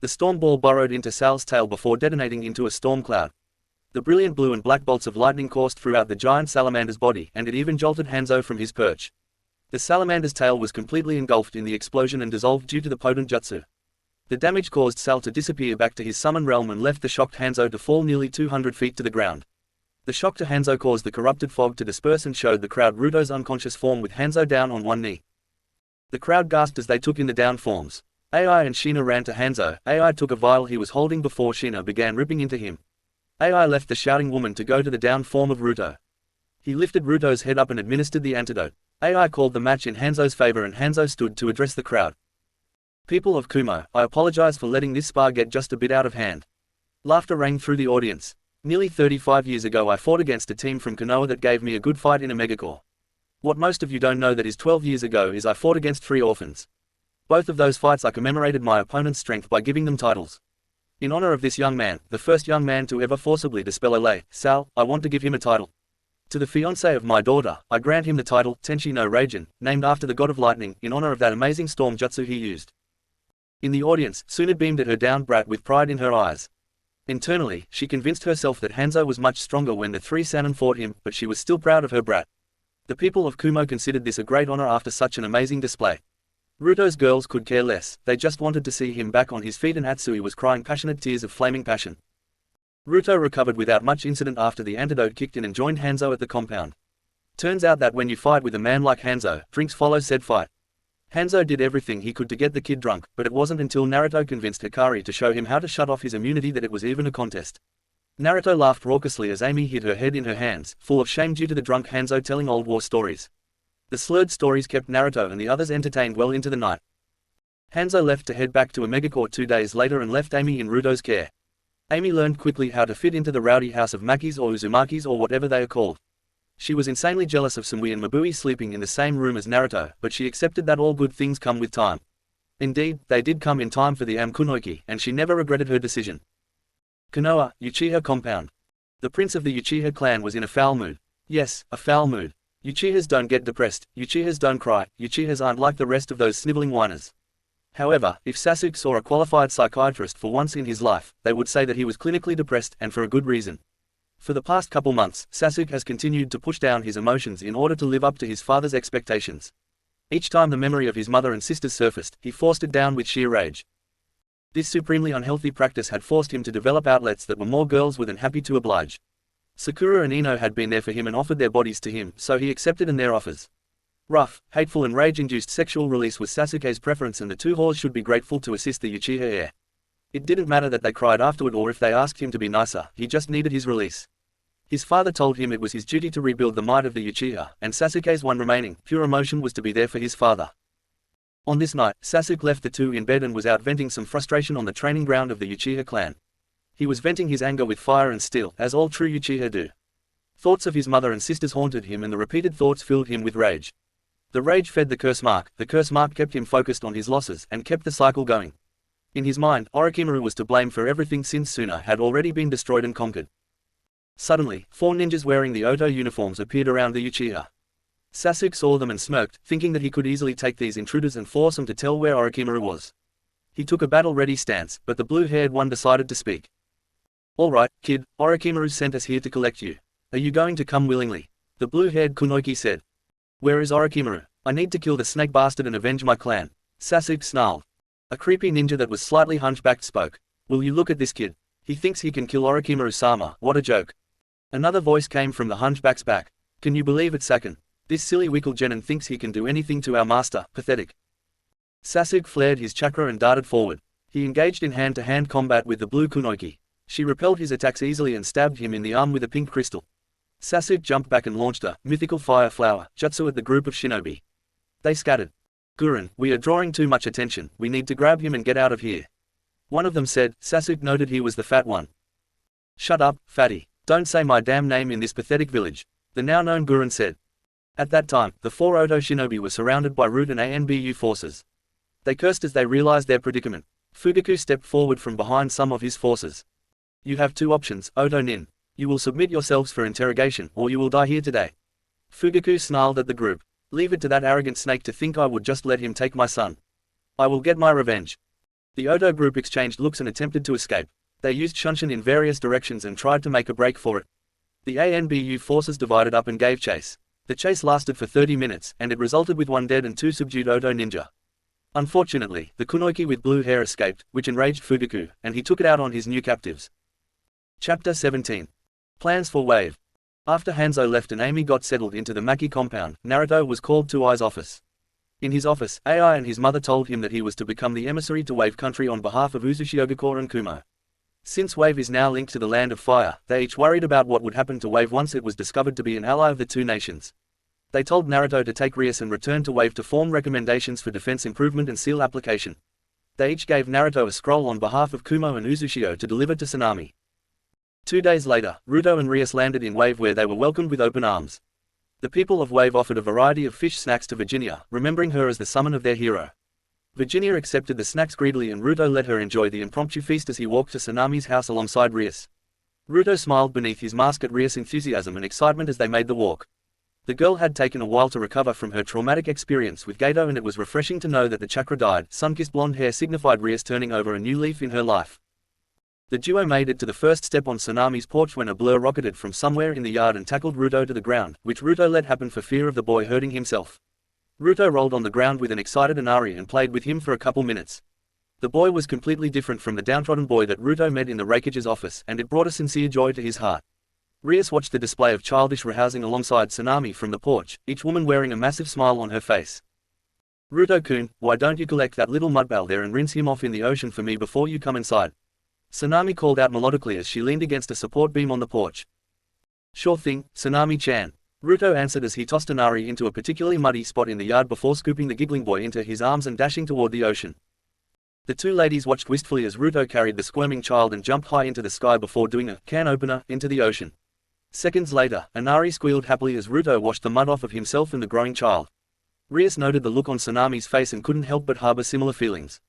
The storm ball burrowed into Sal's tail before detonating into a storm cloud. The brilliant blue and black bolts of lightning coursed throughout the giant salamander's body and it even jolted Hanzo from his perch. The salamander's tail was completely engulfed in the explosion and dissolved due to the potent jutsu. The damage caused Sal to disappear back to his summon realm and left the shocked Hanzo to fall nearly 200 feet to the ground. The shock to Hanzo caused the corrupted fog to disperse and showed the crowd Ruto's unconscious form with Hanzo down on one knee. The crowd gasped as they took in the down forms. AI and Shina ran to Hanzo. AI took a vial he was holding before Shina began ripping into him. AI left the shouting woman to go to the down form of Ruto. He lifted Ruto's head up and administered the antidote. AI called the match in Hanzo's favor and Hanzo stood to address the crowd. People of Kumo, I apologize for letting this spar get just a bit out of hand. Laughter rang through the audience. Nearly 35 years ago I fought against a team from Konoha that gave me a good fight in a megacore. What most of you don't know that is 12 years ago is I fought against 3 orphans. Both of those fights I commemorated my opponent's strength by giving them titles. In honor of this young man, the first young man to ever forcibly dispel a lay, Sal, I want to give him a title. To the fiancé of my daughter, I grant him the title, Tenshi no Raijin, named after the god of lightning, in honor of that amazing storm jutsu he used. In the audience, Suna beamed at her down brat with pride in her eyes. Internally, she convinced herself that Hanzo was much stronger when the 3 Sannin fought him, but she was still proud of her brat. The people of Kumo considered this a great honor after such an amazing display. Ruto's girls could care less, they just wanted to see him back on his feet and Atsui was crying passionate tears of flaming passion. Ruto recovered without much incident after the antidote kicked in and joined Hanzo at the compound. Turns out that when you fight with a man like Hanzo, drinks follow said fight. Hanzo did everything he could to get the kid drunk, but it wasn't until Naruto convinced Hikari to show him how to shut off his immunity that it was even a contest. Naruto laughed raucously as Amy hid her head in her hands, full of shame due to the drunk Hanzo telling old war stories. The slurred stories kept Naruto and the others entertained well into the night. Hanzo left to head back to a megacore 2 days later and left Amy in Ruto's care. Amy learned quickly how to fit into the rowdy house of Makis or Uzumakis or whatever they are called. She was insanely jealous of Sumui and Mabui sleeping in the same room as Naruto, but she accepted that all good things come with time. Indeed, they did come in time for the Kunoiki, and she never regretted her decision. Konoha, Uchiha compound. The prince of the Uchiha clan was in a foul mood. Yes, a foul mood. Uchihas don't get depressed, Uchihas don't cry, Uchihas aren't like the rest of those sniveling whiners. However, if Sasuke saw a qualified psychiatrist for once in his life, they would say that he was clinically depressed, and for a good reason. For the past couple months, Sasuke has continued to push down his emotions in order to live up to his father's expectations. Each time the memory of his mother and sisters surfaced, he forced it down with sheer rage. This supremely unhealthy practice had forced him to develop outlets that were more girls than happy to oblige. Sakura and Ino had been there for him and offered their bodies to him, so he accepted their offers. Rough, hateful and rage-induced sexual release was Sasuke's preference and the 2 whores should be grateful to assist the Uchiha heir. It didn't matter that they cried afterward or if they asked him to be nicer, he just needed his release. His father told him it was his duty to rebuild the might of the Uchiha, and Sasuke's one remaining, pure emotion was to be there for his father. On this night, Sasuke left the two in bed and was out venting some frustration on the training ground of the Uchiha clan. He was venting his anger with fire and steel, as all true Uchiha do. Thoughts of his mother and sisters haunted him and the repeated thoughts filled him with rage. The rage fed the curse mark kept him focused on his losses and kept the cycle going. In his mind, Orochimaru was to blame for everything since Suna had already been destroyed and conquered. Suddenly, 4 ninjas wearing the Oto uniforms appeared around the Uchiha. Sasuke saw them and smirked, thinking that he could easily take these intruders and force them to tell where Orochimaru was. He took a battle-ready stance, but the blue-haired one decided to speak. "All right, kid, Orochimaru sent us here to collect you. Are you going to come willingly?" The blue-haired Kunoichi said. "Where is Orochimaru? I need to kill the snake bastard and avenge my clan." Sasuke snarled. A creepy ninja that was slightly hunchbacked spoke. "Will you look at this kid? He thinks he can kill Orochimaru-sama, what a joke." Another voice came from the hunchback's back. "Can you believe it, Saken? This silly weakle genin thinks he can do anything to our master, pathetic." Sasuke flared his chakra and darted forward. He engaged in hand-to-hand combat with the blue Kunoichi. She repelled his attacks easily and stabbed him in the arm with a pink crystal. Sasuke jumped back and launched a mythical fire flower jutsu at the group of shinobi. They scattered. "Gurren, we are drawing too much attention, we need to grab him and get out of here," one of them said. Sasuke noted he was the fat one. "Shut up, fatty. Don't say my damn name in this pathetic village," the now-known Gurren said. At that time, the 4 Oto shinobi were surrounded by Root and ANBU forces. They cursed as they realized their predicament. Fugaku stepped forward from behind some of his forces. "You have 2 options, Oto Nin. You will submit yourselves for interrogation, or you will die here today." Fugaku snarled at the group. "Leave it to that arrogant snake to think I would just let him take my son. I will get my revenge." The Oto group exchanged looks and attempted to escape. They used shunshin in various directions and tried to make a break for it. The ANBU forces divided up and gave chase. The chase lasted for 30 minutes, and it resulted with 1 dead and 2 subdued Oto ninja. Unfortunately, the Kunoichi with blue hair escaped, which enraged Fugaku, and he took it out on his new captives. Chapter 17. Plans for Wave. After Hanzo left and Amy got settled into the Maki compound, Naruto was called to Ai's office. In his office, Ai and his mother told him that he was to become the emissary to Wave Country on behalf of Uzushiogakure and Kumo. Since Wave is now linked to the Land of Fire, they each worried about what would happen to Wave once it was discovered to be an ally of the 2 nations. They told Naruto to take Rias and return to Wave to form recommendations for defense improvement and seal application. They each gave Naruto a scroll on behalf of Kumo and Uzushio to deliver to Tsunami. 2 days later, Ruto and Rias landed in Wave where they were welcomed with open arms. The people of Wave offered a variety of fish snacks to Virginia, remembering her as the summon of their hero. Virginia accepted the snacks greedily and Ruto let her enjoy the impromptu feast as he walked to Tsunami's house alongside Rias. Ruto smiled beneath his mask at Rias' enthusiasm and excitement as they made the walk. The girl had taken a while to recover from her traumatic experience with Gato and it was refreshing to know that the chakra dyed, sun-kissed blonde hair signified Rias turning over a new leaf in her life. The duo made it to the first step on Tsunami's porch when a blur rocketed from somewhere in the yard and tackled Ruto to the ground, which Ruto let happen for fear of the boy hurting himself. Ruto rolled on the ground with an excited Inari and played with him for a couple minutes. The boy was completely different from the downtrodden boy that Ruto met in the Raikage's office, and it brought a sincere joy to his heart. Rias watched the display of childish rehousing alongside Tsunami from the porch, each woman wearing a massive smile on her face. "Ruto-kun, why don't you collect that little mudball there and rinse him off in the ocean for me before you come inside?" Tsunami called out melodically as she leaned against a support beam on the porch. "Sure thing, Tsunami-chan," Ruto answered as he tossed Inari into a particularly muddy spot in the yard before scooping the giggling boy into his arms and dashing toward the ocean. The 2 ladies watched wistfully as Ruto carried the squirming child and jumped high into the sky before doing a can opener into the ocean. Seconds later, Inari squealed happily as Ruto washed the mud off of himself and the growing child. Rias noted the look on Tsunami's face and couldn't help but harbor similar feelings.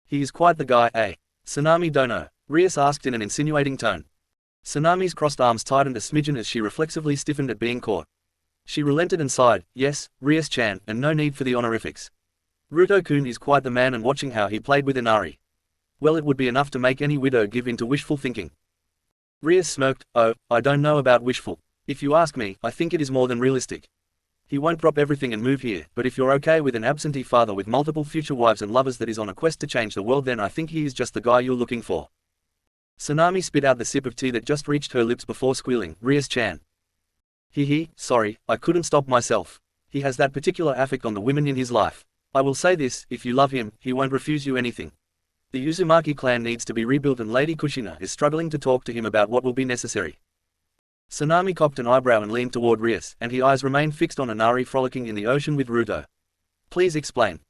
"He is quite the guy, eh? Tsunami dono?" Rias asked in an insinuating tone. Tsunami's crossed arms tightened a smidgen as she reflexively stiffened at being caught. She relented and sighed, "Yes, Rias-chan, and no need for the honorifics. Ruto-kun is quite the man," and watching how he played with Inari. Well, it would be enough to make any widow give in to wishful thinking. Rias smirked. "Oh, I don't know about wishful. If you ask me, I think it is more than realistic. He won't drop everything and move here, but if you're okay with an absentee father with multiple future wives and lovers that is on a quest to change the world, then I think he is just the guy you're looking for." Tsunami spit out the sip of tea that just reached her lips before squealing, "Rias-chan. Sorry, I couldn't stop myself. He has that particular affect on the women in his life. I will say this, if you love him, he won't refuse you anything. The Uzumaki clan needs to be rebuilt and Lady Kushina is struggling to talk to him about what will be necessary." Tsunami cocked an eyebrow and leaned toward Rias, and his eyes remained fixed on Inari frolicking in the ocean with Ruto. "Please explain."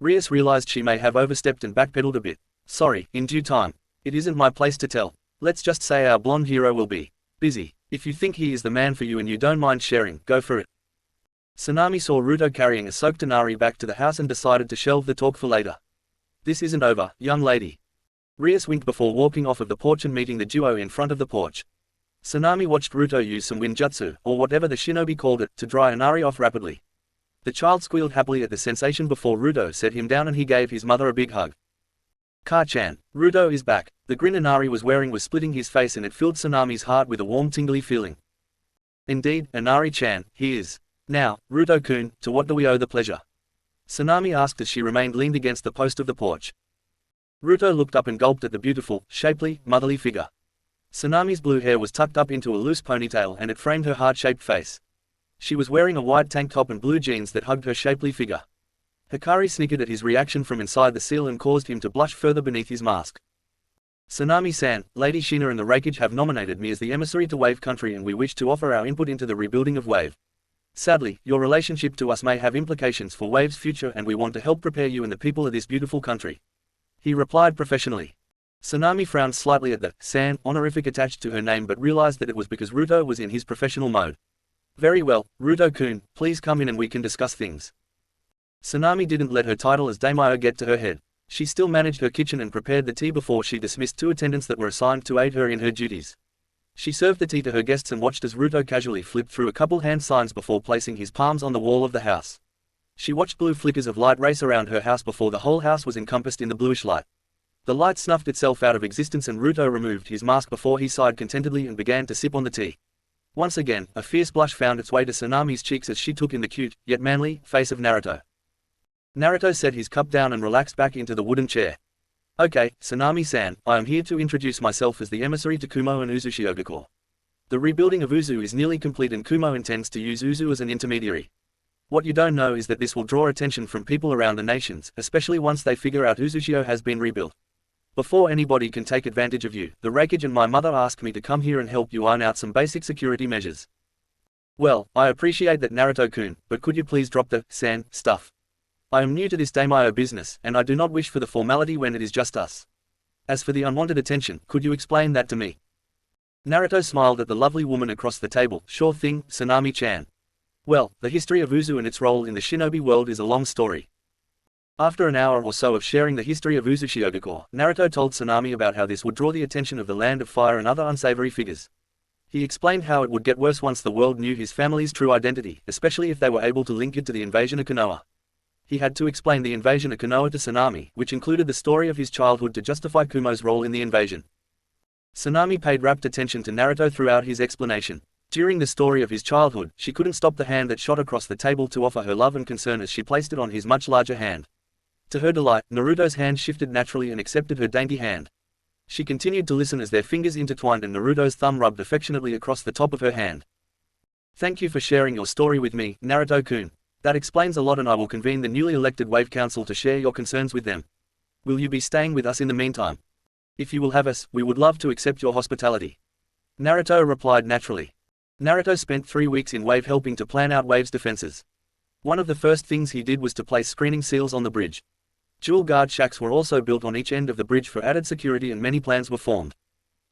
Rias realized she may have overstepped and backpedaled a bit. Sorry, in due time. It isn't my place to tell. Let's just say our blonde hero will be busy. If you think he is the man for you and you don't mind sharing, go for it. Sanami saw Ruto carrying a soaked Inari back to the house and decided to shelve the talk for later. This isn't over, young lady. Rias winked before walking off of the porch and meeting the duo in front of the porch. Sanami watched Ruto use some winjutsu, or whatever the shinobi called it, to dry Inari off rapidly. The child squealed happily at the sensation before Ruto set him down and he gave his mother a big hug. Ka-chan, Ruto is back. The grin Inari was wearing was splitting his face and it filled Sanami's heart with a warm tingly feeling. Indeed, Inari-chan, he is. Now, Ruto-kun, to what do we owe the pleasure? Sanami asked as she remained leaned against the post of the porch. Ruto looked up and gulped at the beautiful, shapely, motherly figure. Sanami's blue hair was tucked up into a loose ponytail and it framed her heart-shaped face. She was wearing a white tank top and blue jeans that hugged her shapely figure. Hikari snickered at his reaction from inside the seal and caused him to blush further beneath his mask. Sanami-san, Lady Shina and the Refuge have nominated me as the emissary to Wave Country and we wish to offer our input into the rebuilding of Wave. Sadly, your relationship to us may have implications for Wave's future and we want to help prepare you and the people of this beautiful country. He replied professionally. Sanami frowned slightly at the "san" honorific attached to her name but realized that it was because Ruto was in his professional mode. Very well, Ruto-kun, please come in and we can discuss things. Sanami didn't let her title as daimyo get to her head. She still managed her kitchen and prepared the tea before she dismissed 2 attendants that were assigned to aid her in her duties. She served the tea to her guests and watched as Ruto casually flipped through a couple hand signs before placing his palms on the wall of the house. She watched blue flickers of light race around her house before the whole house was encompassed in the bluish light. The light snuffed itself out of existence and Ruto removed his mask before he sighed contentedly and began to sip on the tea. Once again, a fierce blush found its way to Sanami's cheeks as she took in the cute, yet manly, face of Naruto. Naruto set his cup down and relaxed back into the wooden chair. Okay, Sanami-san, I am here to introduce myself as the emissary to Kumo and Uzushiogacore. The rebuilding of Uzu is nearly complete and Kumo intends to use Uzu as an intermediary. What you don't know is that this will draw attention from people around the nations, especially once they figure out Uzushio has been rebuilt. Before anybody can take advantage of you, the Refuge and my mother asked me to come here and help you iron out some basic security measures. Well, I appreciate that Naruto-kun, but could you please drop the "san" stuff? I am new to this daimyo business, and I do not wish for the formality when it is just us. As for the unwanted attention, could you explain that to me? Naruto smiled at the lovely woman across the table. Sure thing, Sanami-chan. Well, the history of Uzu and its role in the shinobi world is a long story. After an hour or so of sharing the history of Uzushiogacore, Naruto told Sanami about how this would draw the attention of the Land of Fire and other unsavory figures. He explained how it would get worse once the world knew his family's true identity, especially if they were able to link it to the invasion of Konoha. He had to explain the invasion of Konoha to Sanami, which included the story of his childhood to justify Kumo's role in the invasion. Sanami paid rapt attention to Naruto throughout his explanation. During the story of his childhood, she couldn't stop the hand that shot across the table to offer her love and concern as she placed it on his much larger hand. To her delight, Naruto's hand shifted naturally and accepted her dainty hand. She continued to listen as their fingers intertwined and Naruto's thumb rubbed affectionately across the top of her hand. Thank you for sharing your story with me, Naruto-kun. That explains a lot and I will convene the newly elected Wave Council to share your concerns with them. Will you be staying with us in the meantime? If you will have us, we would love to accept your hospitality. Naruto replied naturally. Naruto spent 3 weeks in Wave helping to plan out Wave's defenses. One of the first things he did was to place screening seals on the bridge. Dual guard shacks were also built on each end of the bridge for added security and many plans were formed.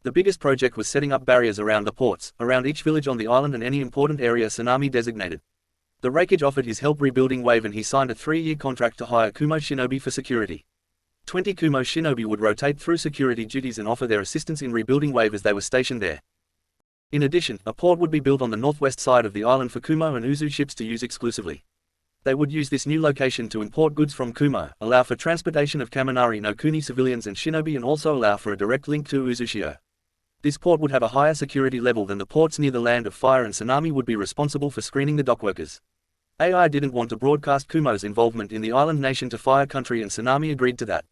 The biggest project was setting up barriers around the ports, around each village on the island and any important area Sanami designated. The Refuge offered his help rebuilding Wave and he signed a 3-year contract to hire Kumo shinobi for security. 20 Kumo shinobi would rotate through security duties and offer their assistance in rebuilding Wave as they were stationed there. In addition, a port would be built on the northwest side of the island for Kumo and Uzu ships to use exclusively. They would use this new location to import goods from Kumo, allow for transportation of Kaminari no Kuni civilians and shinobi and also allow for a direct link to Uzushio. This port would have a higher security level than the ports near the Land of Fire and Sanami would be responsible for screening the dockworkers. AI didn't want to broadcast Kumo's involvement in the island nation to Fire Country and Sanami agreed to that.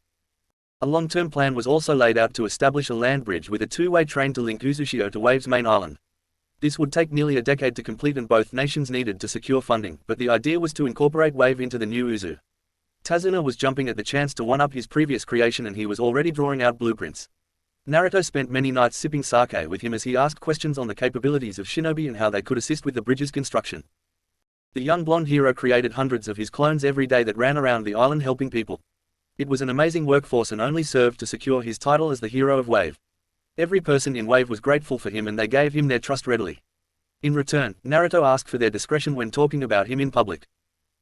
A long-term plan was also laid out to establish a land bridge with a 2-way train to link Uzushio to Wave's main island. This would take nearly a decade to complete and both nations needed to secure funding, but the idea was to incorporate Wave into the new Uzu. Tazuna was jumping at the chance to one-up his previous creation and he was already drawing out blueprints. Naruto spent many nights sipping sake with him as he asked questions on the capabilities of shinobi and how they could assist with the bridge's construction. The young blonde hero created hundreds of his clones every day that ran around the island helping people. It was an amazing workforce and only served to secure his title as the hero of Wave. Every person in Wave was grateful for him and they gave him their trust readily. In return, Naruto asked for their discretion when talking about him in public.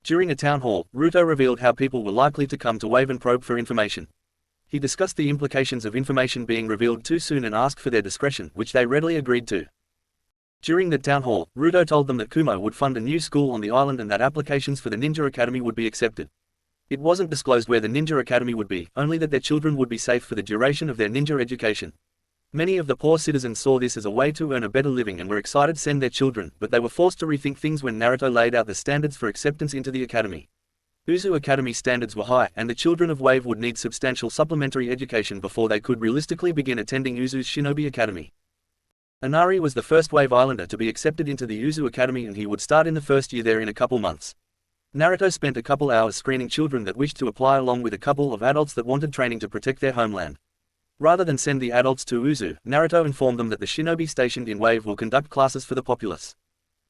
During a town hall, Naruto revealed how people were likely to come to Wave and probe for information. He discussed the implications of information being revealed too soon and asked for their discretion, which they readily agreed to. During the town hall, Naruto told them that Kumo would fund a new school on the island and that applications for the Ninja Academy would be accepted. It wasn't disclosed where the Ninja Academy would be, only that their children would be safe for the duration of their ninja education. Many of the poor citizens saw this as a way to earn a better living and were excited to send their children, but they were forced to rethink things when Naruto laid out the standards for acceptance into the academy. Uzu Academy standards were high, and the children of Wave would need substantial supplementary education before they could realistically begin attending Uzu's Shinobi Academy. Inari was the first Wave Islander to be accepted into the Uzu Academy and he would start in the first year there in a couple months. Naruto spent a couple hours screening children that wished to apply along with a couple of adults that wanted training to protect their homeland. Rather than send the adults to Uzu, Naruto informed them that the Shinobi stationed in Wave will conduct classes for the populace.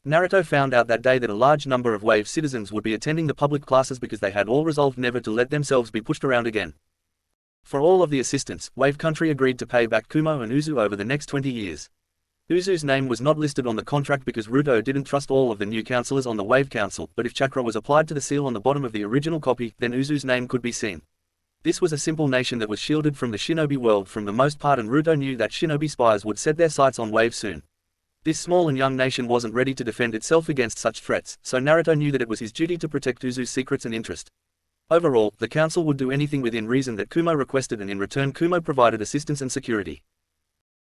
Naruto found out that day that a large number of Wave citizens would be attending the public classes because they had all resolved never to let themselves be pushed around again. For all of the assistance, Wave Country agreed to pay back Kumo and Uzu over the next 20 years. Uzu's name was not listed on the contract because Naruto didn't trust all of the new councillors on the Wave Council, but if chakra was applied to the seal on the bottom of the original copy, then Uzu's name could be seen. This was a simple nation that was shielded from the shinobi world from the most part, and Naruto knew that shinobi spies would set their sights on Wave soon. This small and young nation wasn't ready to defend itself against such threats, so Naruto knew that it was his duty to protect Uzu's secrets and interest. Overall, the council would do anything within reason that Kumo requested, and in return Kumo provided assistance and security.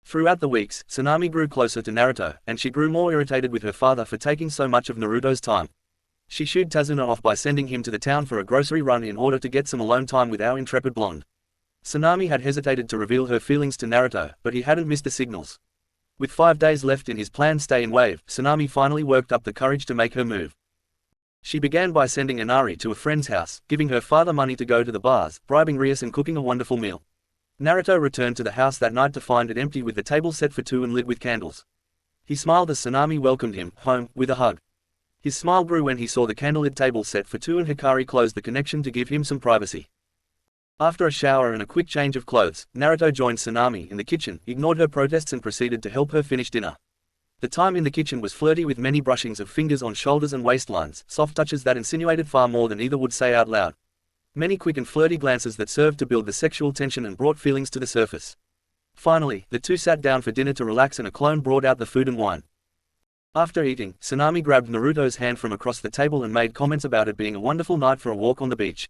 Throughout the weeks, Tsunami grew closer to Naruto, and she grew more irritated with her father for taking so much of Naruto's time. She shooed Tazuna off by sending him to the town for a grocery run in order to get some alone time with our intrepid blonde. Tsunami had hesitated to reveal her feelings to Naruto, but he hadn't missed the signals. With 5 days left in his planned stay in Wave, Tsunami finally worked up the courage to make her move. She began by sending Inari to a friend's house, giving her father money to go to the bars, bribing Rias and cooking a wonderful meal. Naruto returned to the house that night to find it empty with the table set for two and lit with candles. He smiled as Tsunami welcomed him home with a hug. His smile grew when he saw the candlelit table set for two and Hikari closed the connection to give him some privacy. After a shower and a quick change of clothes, Naruto joined Tsunami in the kitchen, ignored her protests and proceeded to help her finish dinner. The time in the kitchen was flirty with many brushings of fingers on shoulders and waistlines, soft touches that insinuated far more than either would say out loud. Many quick and flirty glances that served to build the sexual tension and brought feelings to the surface. Finally, the two sat down for dinner to relax and a clone brought out the food and wine. After eating, Tsunami grabbed Naruto's hand from across the table and made comments about it being a wonderful night for a walk on the beach.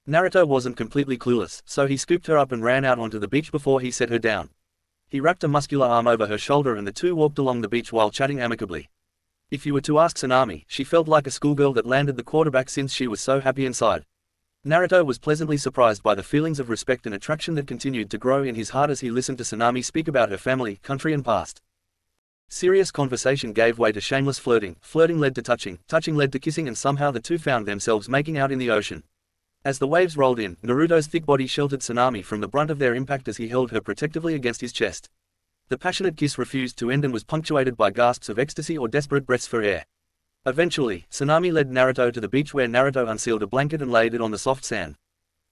Naruto wasn't completely clueless, so he scooped her up and ran out onto the beach before he set her down. He wrapped a muscular arm over her shoulder and the two walked along the beach while chatting amicably. If you were to ask Tsunami, she felt like a schoolgirl that landed the quarterback since she was so happy inside. Naruto was pleasantly surprised by the feelings of respect and attraction that continued to grow in his heart as he listened to Tsunami speak about her family, country and past. Serious conversation gave way to shameless flirting, flirting led to touching, touching led to kissing, and somehow the two found themselves making out in the ocean. As the waves rolled in, Naruto's thick body sheltered Tsunami from the brunt of their impact as he held her protectively against his chest. The passionate kiss refused to end and was punctuated by gasps of ecstasy or desperate breaths for air. Eventually, Tsunami led Naruto to the beach where Naruto unsealed a blanket and laid it on the soft sand.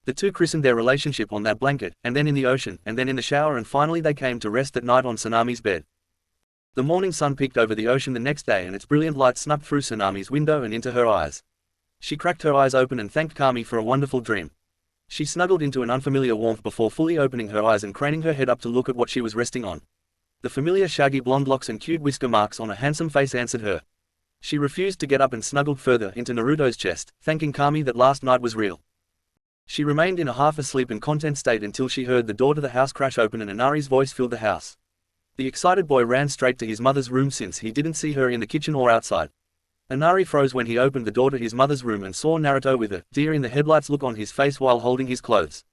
The two christened their relationship on that blanket, and then in the ocean, and then in the shower, and finally they came to rest at night on Tsunami's bed. The morning sun peeked over the ocean the next day and its brilliant light snuck through Tsunami's window and into her eyes. She cracked her eyes open and thanked Kami for a wonderful dream. She snuggled into an unfamiliar warmth before fully opening her eyes and craning her head up to look at what she was resting on. The familiar shaggy blonde locks and cute whisker marks on a handsome face answered her. She refused to get up and snuggled further into Naruto's chest, thanking Kami that last night was real. She remained in a half-asleep and content state until she heard the door to the house crash open and Inari's voice filled the house. The excited boy ran straight to his mother's room since he didn't see her in the kitchen or outside. Inari froze when he opened the door to his mother's room and saw Naruto with a deer-in-the-headlights look on his face while holding his clothes.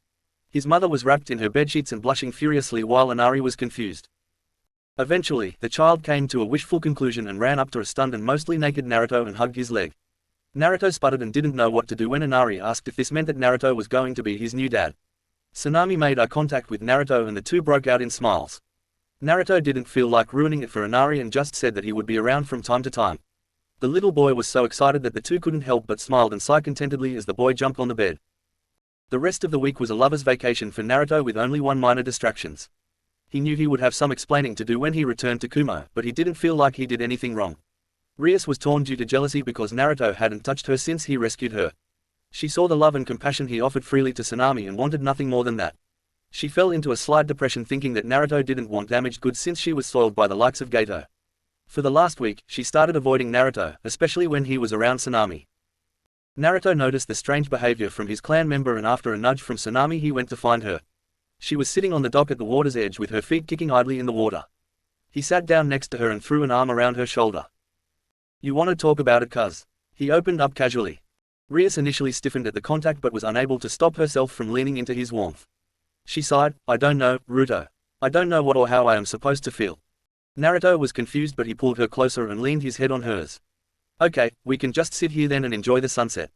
His mother was wrapped in her bedsheets and blushing furiously while Inari was confused. Eventually, the child came to a wishful conclusion and ran up to a stunned and mostly naked Naruto and hugged his leg. Naruto sputtered and didn't know what to do when Inari asked if this meant that Naruto was going to be his new dad. Tsunami made eye contact with Naruto and the two broke out in smiles. Naruto didn't feel like ruining it for Inari and just said that he would be around from time to time. The little boy was so excited that the two couldn't help but smiled and sigh contentedly as the boy jumped on the bed. The rest of the week was a lover's vacation for Naruto with only one minor distractions. He knew he would have some explaining to do when he returned to Kumo, but he didn't feel like he did anything wrong. Rias was torn due to jealousy because Naruto hadn't touched her since he rescued her. She saw the love and compassion he offered freely to Tsunami and wanted nothing more than that. She fell into a slight depression thinking that Naruto didn't want damaged goods since she was soiled by the likes of Gato. For the last week, she started avoiding Naruto, especially when he was around Tsunami. Naruto noticed the strange behavior from his clan member and after a nudge from Tsunami he went to find her. She was sitting on the dock at the water's edge with her feet kicking idly in the water. He sat down next to her and threw an arm around her shoulder. "You want to talk about it, cuz?" He opened up casually. Rias initially stiffened at the contact but was unable to stop herself from leaning into his warmth. She sighed, "I don't know, Ruto. I don't know what or how I am supposed to feel." Naruto was confused but he pulled her closer and leaned his head on hers. "Okay, we can just sit here then and enjoy the sunset.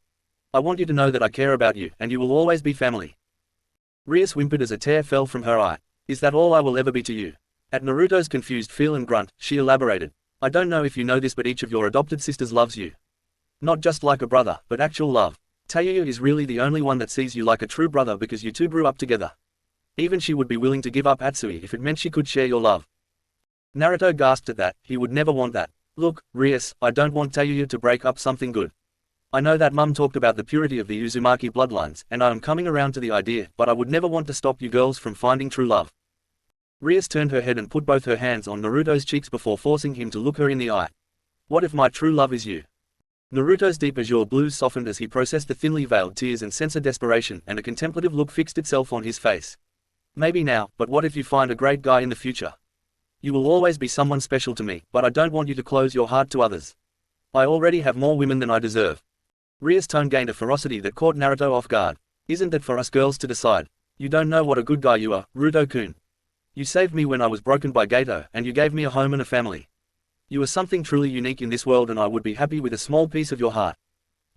I want you to know that I care about you, and you will always be family." Rias whimpered as a tear fell from her eye. "Is that all I will ever be to you?" At Naruto's confused feel and grunt, she elaborated. "I don't know if you know this but each of your adopted sisters loves you. Not just like a brother, but actual love. Tayuya is really the only one that sees you like a true brother because you two grew up together. Even she would be willing to give up Atsui if it meant she could share your love." Naruto gasped at that. He would never want that. "Look, Rias, I don't want Tayuya to break up something good. I know that Mum talked about the purity of the Uzumaki bloodlines, and I am coming around to the idea, but I would never want to stop you girls from finding true love." Rias turned her head and put both her hands on Naruto's cheeks before forcing him to look her in the eye. "What if my true love is you?" Naruto's deep azure blues softened as he processed the thinly veiled tears and sense of desperation, and a contemplative look fixed itself on his face. "Maybe now, but what if you find a great guy in the future? You will always be someone special to me, but I don't want you to close your heart to others. I already have more women than I deserve." Ria's tone gained a ferocity that caught Naruto off guard. "Isn't that for us girls to decide? You don't know what a good guy you are, Ruto-kun. You saved me when I was broken by Gato, and you gave me a home and a family. You are something truly unique in this world and I would be happy with a small piece of your heart.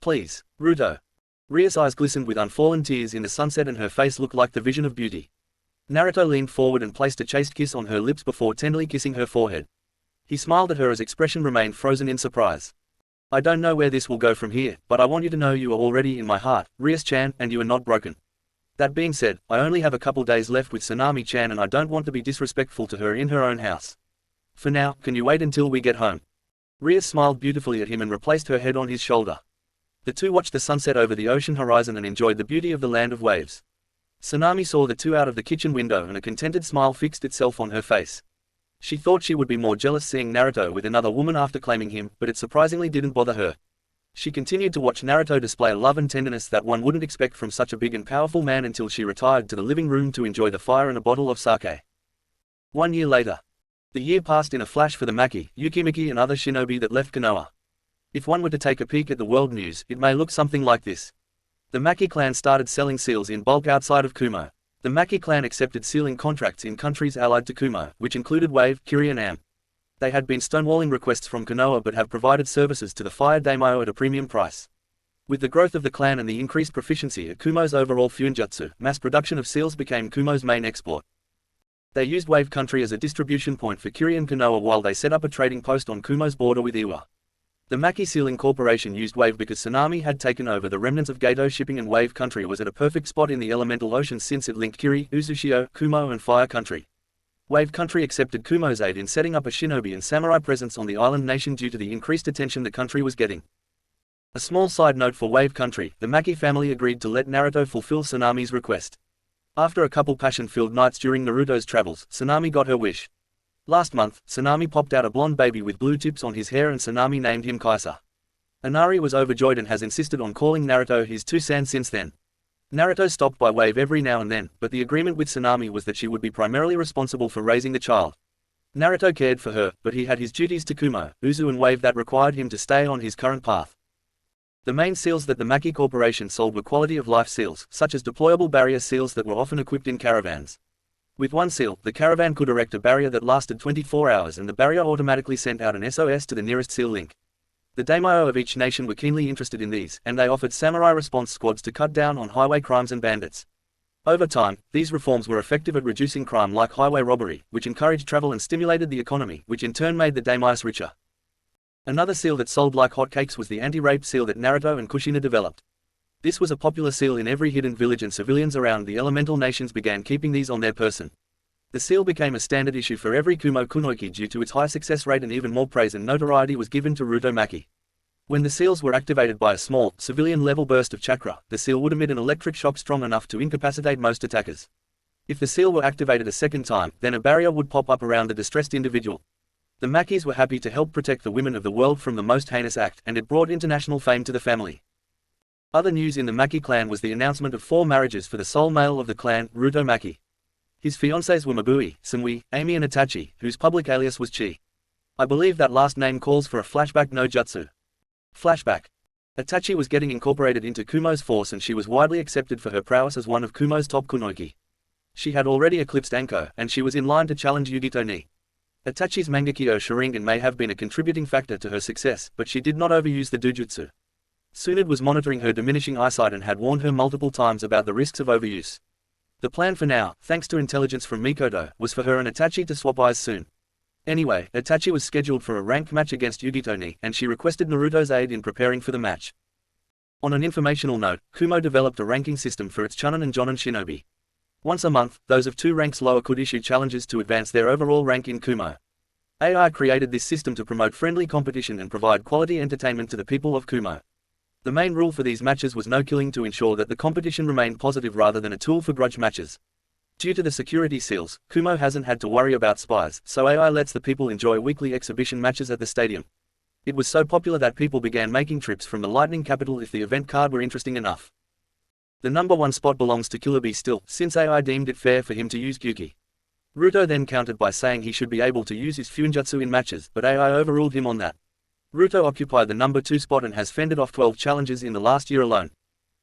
Please, Ruto." Ria's eyes glistened with unfallen tears in the sunset and her face looked like the vision of beauty. Naruto leaned forward and placed a chaste kiss on her lips before tenderly kissing her forehead. He smiled at her as expression remained frozen in surprise. "I don't know where this will go from here, but I want you to know you are already in my heart, Rias-chan, and you are not broken. That being said, I only have a couple days left with Tsunami-chan and I don't want to be disrespectful to her in her own house. For now, can you wait until we get home?" Rias smiled beautifully at him and replaced her head on his shoulder. The two watched the sunset over the ocean horizon and enjoyed the beauty of the land of waves. Tsunami saw the two out of the kitchen window and a contented smile fixed itself on her face. She thought she would be more jealous seeing Naruto with another woman after claiming him, but it surprisingly didn't bother her. She continued to watch Naruto display a love and tenderness that one wouldn't expect from such a big and powerful man until she retired to the living room to enjoy the fire and a bottle of sake. 1 year later. The year passed in a flash for the Maki, Yukimiki and other shinobi that left Konoha. If one were to take a peek at the world news, it may look something like this. The Maki clan started selling seals in bulk outside of Kumo. The Maki clan accepted sealing contracts in countries allied to Kumo, which included Wave, Kiri and Am. They had been stonewalling requests from Konoha but have provided services to the fire daimyo at a premium price. With the growth of the clan and the increased proficiency at Kumo's overall funjutsu, mass production of seals became Kumo's main export. They used Wave country as a distribution point for Kiri and Konoha while they set up a trading post on Kumo's border with Iwa. The Maki Sealing Corporation used Wave because Tsunami had taken over the remnants of Gato shipping and Wave country was at a perfect spot in the elemental ocean since it linked Kiri, Uzushio, Kumo and Fire country. Wave country accepted Kumo's aid in setting up a shinobi and samurai presence on the island nation due to the increased attention the country was getting. A small side note for Wave country, the Maki family agreed to let Naruto fulfill Tsunami's request. After a couple passion-filled nights during Naruto's travels, Tsunami got her wish. Last month, Tsunami popped out a blonde baby with blue tips on his hair and Tsunami named him Kaisa. Inari was overjoyed and has insisted on calling Naruto his Two-san since then. Naruto stopped by Wave every now and then, but the agreement with Tsunami was that she would be primarily responsible for raising the child. Naruto cared for her, but he had his duties to Kumo, Uzu and Wave that required him to stay on his current path. The main seals that the Maki Corporation sold were quality-of-life seals, such as deployable barrier seals that were often equipped in caravans. With one seal, the caravan could erect a barrier that lasted 24 hours and the barrier automatically sent out an SOS to the nearest seal link. The daimyo of each nation were keenly interested in these, and they offered samurai response squads to cut down on highway crimes and bandits. Over time, these reforms were effective at reducing crime like highway robbery, which encouraged travel and stimulated the economy, which in turn made the daimyos richer. Another seal that sold like hotcakes was the anti-rape seal that Naruto and Kushina developed. This was a popular seal in every hidden village, and civilians around the elemental nations began keeping these on their person. The seal became a standard issue for every Kumo kunoichi due to its high success rate, and even more praise and notoriety was given to Rutomaki. When the seals were activated by a small, civilian-level burst of chakra, the seal would emit an electric shock strong enough to incapacitate most attackers. If the seal were activated a second time, then a barrier would pop up around the distressed individual. The Makis were happy to help protect the women of the world from the most heinous act, and it brought international fame to the family. Other news in the Maki clan was the announcement of 4 marriages for the sole male of the clan, Rutomaki. His fiancées were Mabui, Samui, Amy and Itachi, whose public alias was Chi. I believe that last name calls for a flashback no jutsu. Flashback. Itachi was getting incorporated into Kumo's force, and she was widely accepted for her prowess as one of Kumo's top kunoichi. She had already eclipsed Anko, and she was in line to challenge Yugito ni. Itachi's Mangekyo Sharingan may have been a contributing factor to her success, but she did not overuse the dojutsu. Tsunade was monitoring her diminishing eyesight and had warned her multiple times about the risks of overuse. The plan for now, thanks to intelligence from Mikoto, was for her and Itachi to swap eyes soon. Anyway, Itachi was scheduled for a ranked match against Yugito ni, and she requested Naruto's aid in preparing for the match. On an informational note, Kumo developed a ranking system for its Chunin and Jonin shinobi. Once a month, those of 2 ranks lower could issue challenges to advance their overall rank in Kumo. AI created this system to promote friendly competition and provide quality entertainment to the people of Kumo. The main rule for these matches was no killing to ensure that the competition remained positive rather than a tool for grudge matches. Due to the security seals, Kumo hasn't had to worry about spies, so AI lets the people enjoy weekly exhibition matches at the stadium. It was so popular that people began making trips from the Lightning Capital if the event card were interesting enough. The number 1 spot belongs to Killer Bee still, since AI deemed it fair for him to use Gyuki. Ruto then countered by saying he should be able to use his Funjutsu in matches, but AI overruled him on that. Ruto occupied the number 2 spot and has fended off 12 challenges in the last year alone.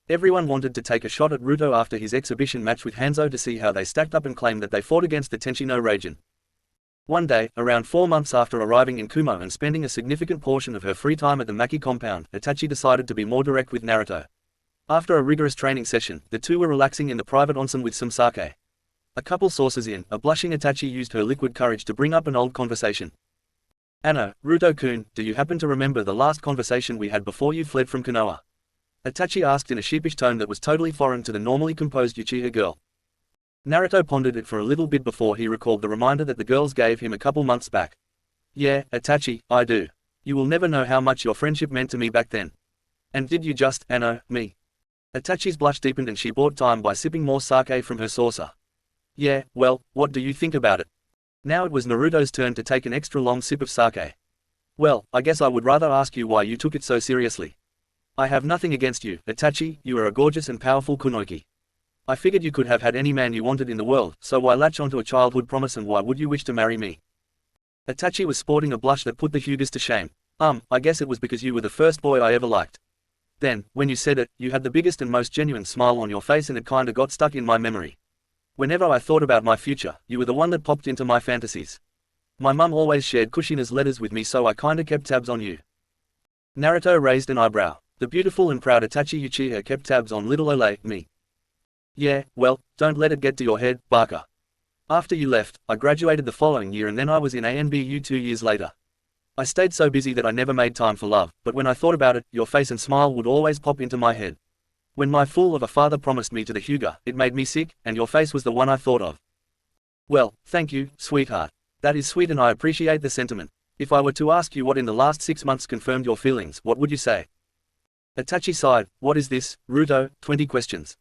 Everyone wanted to take a shot at Ruto after his exhibition match with Hanzo to see how they stacked up and claimed that they fought against the Tenshi no Raijin. One day, around 4 months after arriving in Kumo and spending a significant portion of her free time at the Maki compound, Itachi decided to be more direct with Naruto. After a rigorous training session, the two were relaxing in the private onsen with some sake. A couple sources in, a blushing Itachi used her liquid courage to bring up an old conversation. "Anno, Ruto-kun, do you happen to remember the last conversation we had before you fled from Konoha?" Itachi asked in a sheepish tone that was totally foreign to the normally composed Uchiha girl. Naruto pondered it for a little bit before he recalled the reminder that the girls gave him a couple months back. "Yeah, Itachi, I do. You will never know how much your friendship meant to me back then. And did you just, Anno, me?" Itachi's blush deepened and she bought time by sipping more sake from her saucer. "Yeah, well, what do you think about it?" Now it was Naruto's turn to take an extra long sip of sake. "Well, I guess I would rather ask you why you took it so seriously. I have nothing against you, Itachi, you are a gorgeous and powerful kunoichi. I figured you could have had any man you wanted in the world, so why latch onto a childhood promise, and why would you wish to marry me?" Itachi was sporting a blush that put the Hyugas to shame. I guess it was because you were the first boy I ever liked. Then, when you said it, you had the biggest and most genuine smile on your face and it kinda got stuck in my memory. Whenever I thought about my future, you were the one that popped into my fantasies. My mum always shared Kushina's letters with me, so I kinda kept tabs on you." Naruto raised an eyebrow. The beautiful and proud Itachi Uchiha kept tabs on little Ole, me. "Yeah, well, don't let it get to your head, Baka. After you left, I graduated the following year and then I was in ANBU 2 years later. I stayed so busy that I never made time for love, but when I thought about it, your face and smile would always pop into my head. When my fool of a father promised me to the Hyuga, it made me sick, and your face was the one I thought of." "Well, thank you, sweetheart. That is sweet and I appreciate the sentiment. If I were to ask you what in the last 6 months confirmed your feelings, what would you say?" Itachi sighed. "What is this, Ruto, 20 questions?"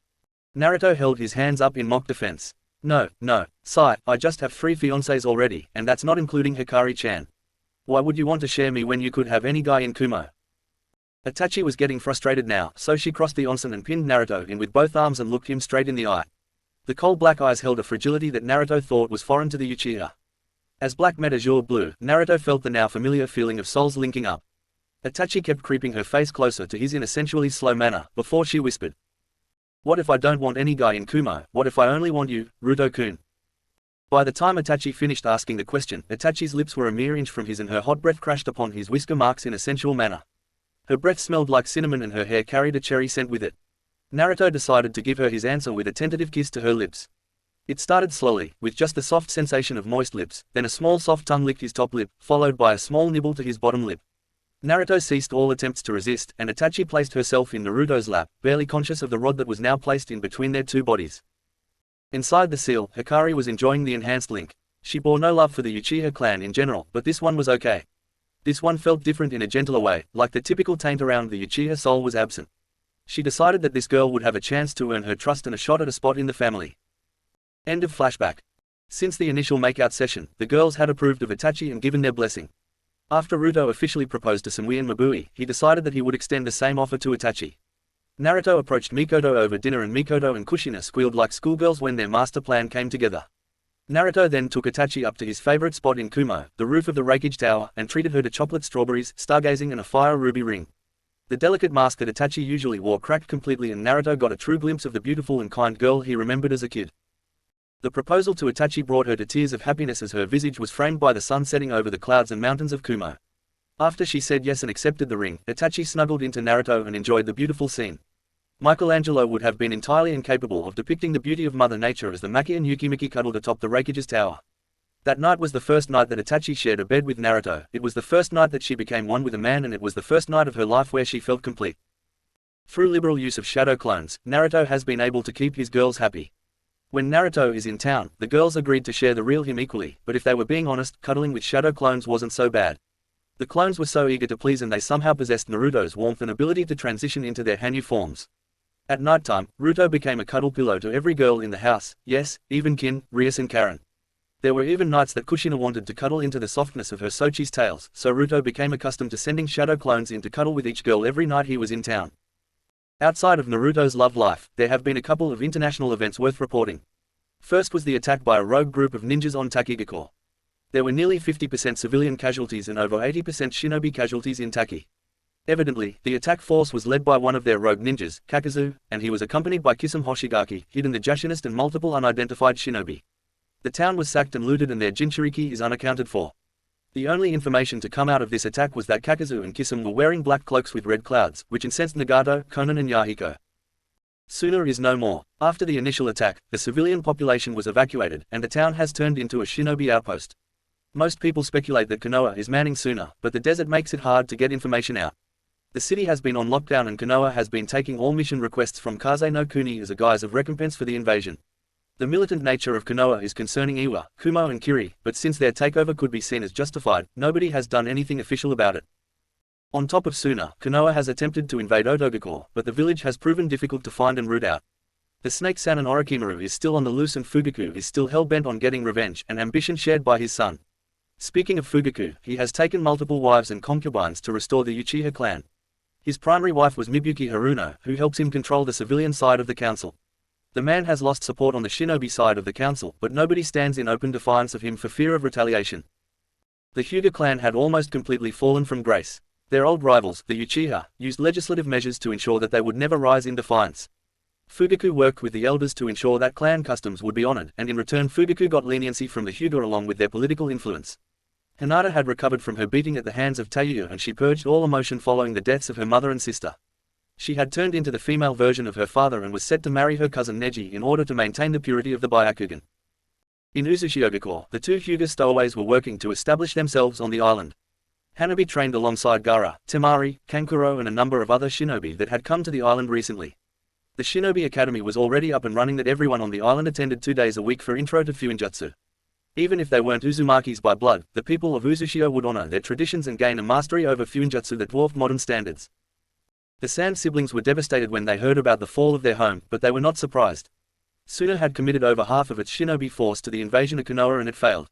Naruto held his hands up in mock defense. No, Sai, I just have 3 fiancés already, and that's not including Hikari-chan. Why would you want to share me when you could have any guy in Kumo?" Itachi was getting frustrated now, so she crossed the onsen and pinned Naruto in with both arms and looked him straight in the eye. The cold black eyes held a fragility that Naruto thought was foreign to the Uchiha. As black met azure blue, Naruto felt the now familiar feeling of souls linking up. Itachi kept creeping her face closer to his in a sensually slow manner, before she whispered, "What if I don't want any guy in Kumo? What if I only want you, Ruto-kun?" By the time Itachi finished asking the question, Itachi's lips were a mere inch from his and her hot breath crashed upon his whisker marks in a sensual manner. Her breath smelled like cinnamon and her hair carried a cherry scent with it. Naruto decided to give her his answer with a tentative kiss to her lips. It started slowly, with just the soft sensation of moist lips, then a small soft tongue licked his top lip, followed by a small nibble to his bottom lip. Naruto ceased all attempts to resist, and Itachi placed herself in Naruto's lap, barely conscious of the rod that was now placed in between their two bodies. Inside the seal, Hikari was enjoying the enhanced link. She bore no love for the Uchiha clan in general, but this one was okay. This one felt different in a gentler way, like the typical taint around the Uchiha soul was absent. She decided that this girl would have a chance to earn her trust and a shot at a spot in the family. End of flashback. Since the initial makeout session, the girls had approved of Itachi and given their blessing. After Naruto officially proposed to Sumui and Mabui, he decided that he would extend the same offer to Itachi. Naruto approached Mikoto over dinner and Mikoto and Kushina squealed like schoolgirls when their master plan came together. Naruto then took Itachi up to his favorite spot in Kumo, the roof of the Refuge tower, and treated her to chocolate strawberries, stargazing and a fire ruby ring. The delicate mask that Itachi usually wore cracked completely and Naruto got a true glimpse of the beautiful and kind girl he remembered as a kid. The proposal to Itachi brought her to tears of happiness as her visage was framed by the sun setting over the clouds and mountains of Kumo. After she said yes and accepted the ring, Itachi snuggled into Naruto and enjoyed the beautiful scene. Michelangelo would have been entirely incapable of depicting the beauty of Mother Nature as the Maki and Yukimiki cuddled atop the Reikuge's tower. That night was the first night that Itachi shared a bed with Naruto, it was the first night that she became one with a man, and it was the first night of her life where she felt complete. Through liberal use of shadow clones, Naruto has been able to keep his girls happy. When Naruto is in town, the girls agreed to share the real him equally, but if they were being honest, cuddling with shadow clones wasn't so bad. The clones were so eager to please and they somehow possessed Naruto's warmth and ability to transition into their Hanyu forms. At nighttime, Naruto became a cuddle pillow to every girl in the house, yes, even Kin, Rias and Karen. There were even nights that Kushina wanted to cuddle into the softness of her Sochi's tails, so Naruto became accustomed to sending shadow clones in to cuddle with each girl every night he was in town. Outside of Naruto's love life, there have been a couple of international events worth reporting. First was the attack by a rogue group of ninjas on Takigakure. There were nearly 50% civilian casualties and over 80% shinobi casualties in Taki. Evidently, the attack force was led by one of their rogue ninjas, Kakazu, and he was accompanied by Kisame Hoshigaki, hidden the Jashinist and multiple unidentified shinobi. The town was sacked and looted and their jinchuriki is unaccounted for. The only information to come out of this attack was that Kakazu and Kisame were wearing black cloaks with red clouds, which incensed Nagato, Konan and Yahiko. Suna is no more. After the initial attack, the civilian population was evacuated, and the town has turned into a shinobi outpost. Most people speculate that Konoha is manning Suna, but the desert makes it hard to get information out. The city has been on lockdown and Konoha has been taking all mission requests from Kaze no Kuni as a guise of recompense for the invasion. The militant nature of Konoha is concerning Iwa, Kumo and Kiri, but since their takeover could be seen as justified, nobody has done anything official about it. On top of Suna, Konoha has attempted to invade Otogakure, but the village has proven difficult to find and root out. The snake Sanin Orochimaru is still on the loose and Fugaku is still hell-bent on getting revenge, an ambition shared by his son. Speaking of Fugaku, he has taken multiple wives and concubines to restore the Uchiha clan. His primary wife was Mibuki Haruno, who helps him control the civilian side of the council. The man has lost support on the shinobi side of the council, but nobody stands in open defiance of him for fear of retaliation. The Hyuga clan had almost completely fallen from grace. Their old rivals, the Uchiha, used legislative measures to ensure that they would never rise in defiance. Fugaku worked with the elders to ensure that clan customs would be honored, and in return Fugaku got leniency from the Hyuga along with their political influence. Hinata had recovered from her beating at the hands of Teiyu and she purged all emotion following the deaths of her mother and sister. She had turned into the female version of her father and was set to marry her cousin Neji in order to maintain the purity of the Byakugan. In Uzushiogakure, the two Hyuga stowaways were working to establish themselves on the island. Hanabi trained alongside Gaara, Temari, Kankuro and a number of other shinobi that had come to the island recently. The Shinobi Academy was already up and running that everyone on the island attended 2 days a week for intro to Fuinjutsu. Even if they weren't Uzumakis by blood, the people of Uzushio would honor their traditions and gain a mastery over Fuinjutsu that dwarfed modern standards. The Sand siblings were devastated when they heard about the fall of their home, but they were not surprised. Suna had committed over half of its shinobi force to the invasion of Konoha and it failed.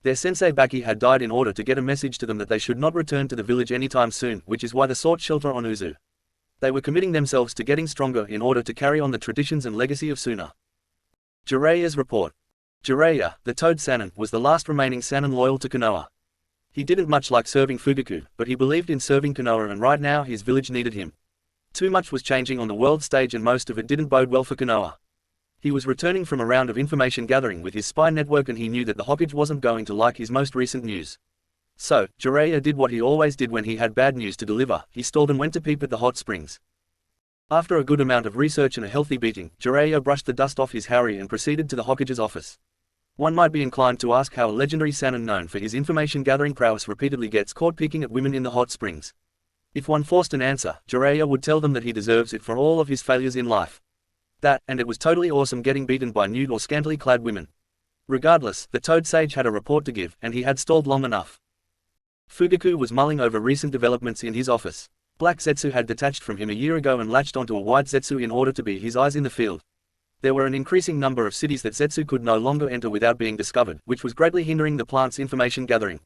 Their sensei Baki had died in order to get a message to them that they should not return to the village anytime soon, which is why they sought shelter on Uzu. They were committing themselves to getting stronger in order to carry on the traditions and legacy of Suna. Jiraiya's report. Jiraiya, the Toad Sannin, was the last remaining Sannin loyal to Konoha. He didn't much like serving Fugaku, but he believed in serving Konoha and right now his village needed him. Too much was changing on the world stage and most of it didn't bode well for Konoha. He was returning from a round of information gathering with his spy network and he knew that the Hokage wasn't going to like his most recent news. So, Jiraiya did what he always did when he had bad news to deliver, he stalled and went to peep at the hot springs. After a good amount of research and a healthy beating, Jiraiya brushed the dust off his haori and proceeded to the Hokage's office. One might be inclined to ask how a legendary Sannin known for his information gathering prowess repeatedly gets caught peeking at women in the hot springs. If one forced an answer, Jiraiya would tell them that he deserves it for all of his failures in life. That, and it was totally awesome getting beaten by nude or scantily clad women. Regardless, the Toad Sage had a report to give, and he had stalled long enough. Fugaku was mulling over recent developments in his office. Black Zetsu had detached from him a year ago and latched onto a white Zetsu in order to be his eyes in the field. There were an increasing number of cities that Zetsu could no longer enter without being discovered, which was greatly hindering the plant's information gathering.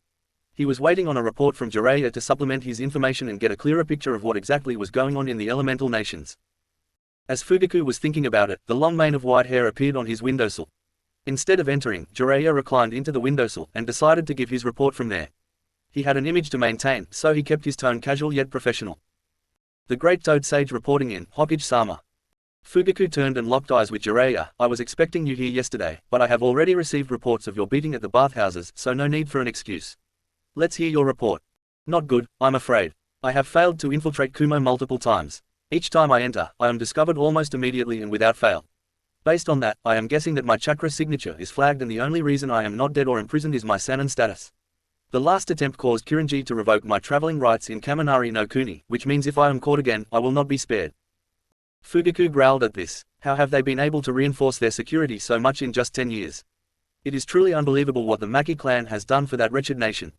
He was waiting on a report from Jiraiya to supplement his information and get a clearer picture of what exactly was going on in the elemental nations. As Fugaku was thinking about it, the long mane of white hair appeared on his windowsill. Instead of entering, Jiraiya reclined into the windowsill and decided to give his report from there. He had an image to maintain, so he kept his tone casual yet professional. The Great Toad Sage reporting in, Hokage-sama. Fugaku turned and locked eyes with Jiraiya. I was expecting you here yesterday, but I have already received reports of your beating at the bathhouses, so no need for an excuse. Let's hear your report. Not good, I'm afraid. I have failed to infiltrate Kumo multiple times. Each time I enter, I am discovered almost immediately and without fail. Based on that, I am guessing that my chakra signature is flagged and the only reason I am not dead or imprisoned is my Sannin status. The last attempt caused Kirinji to revoke my traveling rights in Kaminari no Kuni, which means if I am caught again, I will not be spared. Fugaku growled at this. How have they been able to reinforce their security so much in just 10 years? It is truly unbelievable what the Maki clan has done for that wretched nation.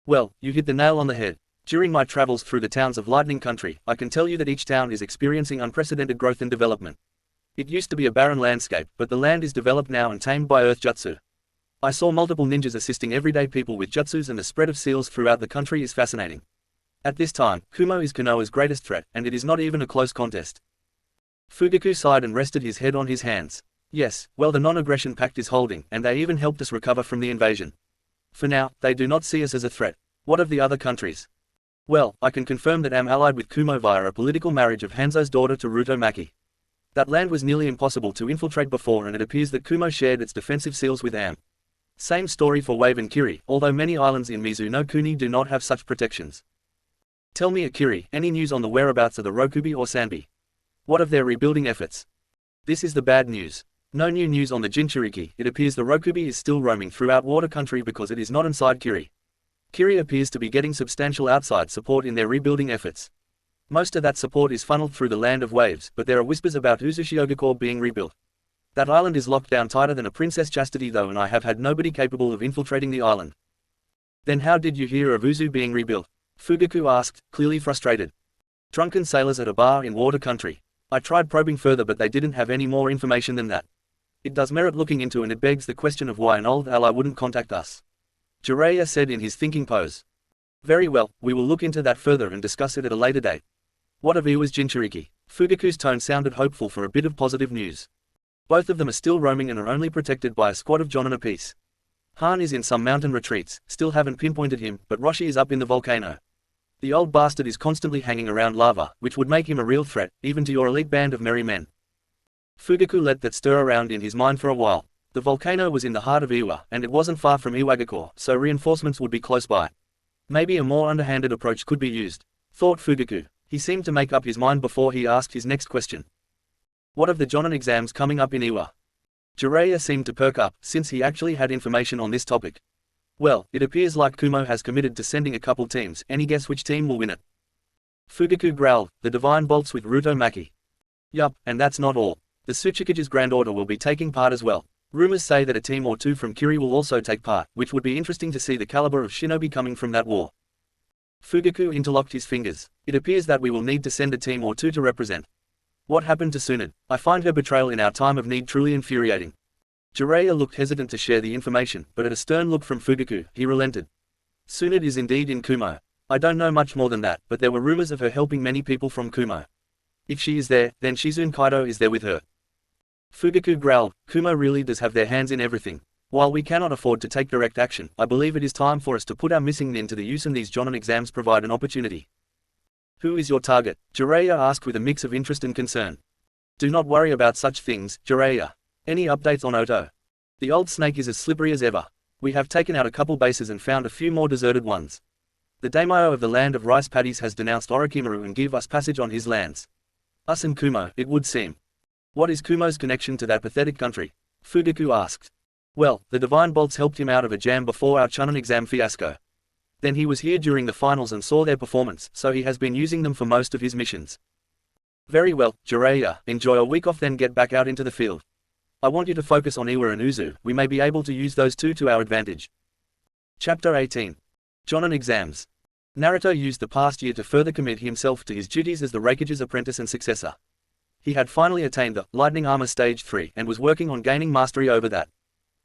Well, you hit the nail on the head. During my travels through the towns of Lightning Country, I can tell you that each town is experiencing unprecedented growth and development. It used to be a barren landscape, but the land is developed now and tamed by earth jutsu. I saw multiple ninjas assisting everyday people with jutsus, and the spread of seals throughout the country is fascinating. At this time, Kumo is Konoha's greatest threat, and it is not even a close contest. Fugaku sighed and rested his head on his hands. Yes, well, the non-aggression pact is holding, and they even helped us recover from the invasion. For now, they do not see us as a threat. What of the other countries? Well, I can confirm that I am allied with Kumo via a political marriage of Hanzo's daughter to Rutomaki. That land was nearly impossible to infiltrate before, and it appears that Kumo shared its defensive seals with Am. Same story for Wave and Kiri, although many islands in Mizu no Kuni do not have such protections. Tell me, Akiri, any news on the whereabouts of the Rokubi or Sanbi? What of their rebuilding efforts? This is the bad news. No new news on the Jinchuriki. It appears the Rokubi is still roaming throughout water country because it is not inside Kiri. Kiri appears to be getting substantial outside support in their rebuilding efforts. Most of that support is funneled through the Land of Waves, but there are whispers about Uzushiogacore being rebuilt. That island is locked down tighter than a Princess Chastity though, and I have had nobody capable of infiltrating the island. Then how did you hear of Uzu being rebuilt? Fugaku asked, clearly frustrated. Drunken sailors at a bar in water country. I tried probing further, but they didn't have any more information than that. It does merit looking into, and it begs the question of why an old ally wouldn't contact us. Jiraiya said in his thinking pose. Very well, we will look into that further and discuss it at a later date. What of Iwa's Jinchuriki? Fugaku's tone sounded hopeful for a bit of positive news. Both of them are still roaming and are only protected by a squad of Jonin apiece. Han is in some mountain retreats, still haven't pinpointed him, but Roshi is up in the volcano. The old bastard is constantly hanging around lava, which would make him a real threat, even to your elite band of merry men. Fugaku let that stir around in his mind for a while. The volcano was in the heart of Iwa, and it wasn't far from Iwagakure, so reinforcements would be close by. Maybe a more underhanded approach could be used, thought Fugaku. He seemed to make up his mind before he asked his next question. What of the Jonin exams coming up in Iwa? Jiraiya seemed to perk up, since he actually had information on this topic. Well, it appears like Kumo has committed to sending a couple teams. Any guess which team will win it? Fugaku growled, the Divine Bolts with Rutomaki. Yup, and that's not all. The Tsuchikage's Grand Order will be taking part as well. Rumors say that a team or two from Kiri will also take part, which would be interesting to see the caliber of shinobi coming from that war. Fugaku interlocked his fingers. It appears that we will need to send a team or two to represent. What happened to Tsunade? I find her betrayal in our time of need truly infuriating. Jiraiya looked hesitant to share the information, but at a stern look from Fugaku, he relented. Tsunade is indeed in Kumo. I don't know much more than that, but there were rumors of her helping many people from Kumo. If she is there, then Shizune Kaido is there with her. Fugaku growled, Kumo really does have their hands in everything. While we cannot afford to take direct action, I believe it is time for us to put our missing nin to the use, and these Jonin exams provide an opportunity. Who is your target? Jiraiya asked with a mix of interest and concern. Do not worry about such things, Jiraiya. Any updates on Oto? The old snake is as slippery as ever. We have taken out a couple bases and found a few more deserted ones. The daimyo of the land of rice paddies has denounced Orochimaru and give us passage on his lands. Us and Kumo, it would seem. What is Kumo's connection to that pathetic country? Fugaku asked. Well, the Divine Bolts helped him out of a jam before our Chunin exam fiasco. Then he was here during the finals and saw their performance, so he has been using them for most of his missions. Very well, Jiraiya, enjoy a week off then get back out into the field. I want you to focus on Iwa and Uzu, we may be able to use those two to our advantage. Chapter 18. Jonin Exams. Naruto used the past year to further commit himself to his duties as the Rakuge's apprentice and successor. He had finally attained the Lightning Armor Stage 3 and was working on gaining mastery over that.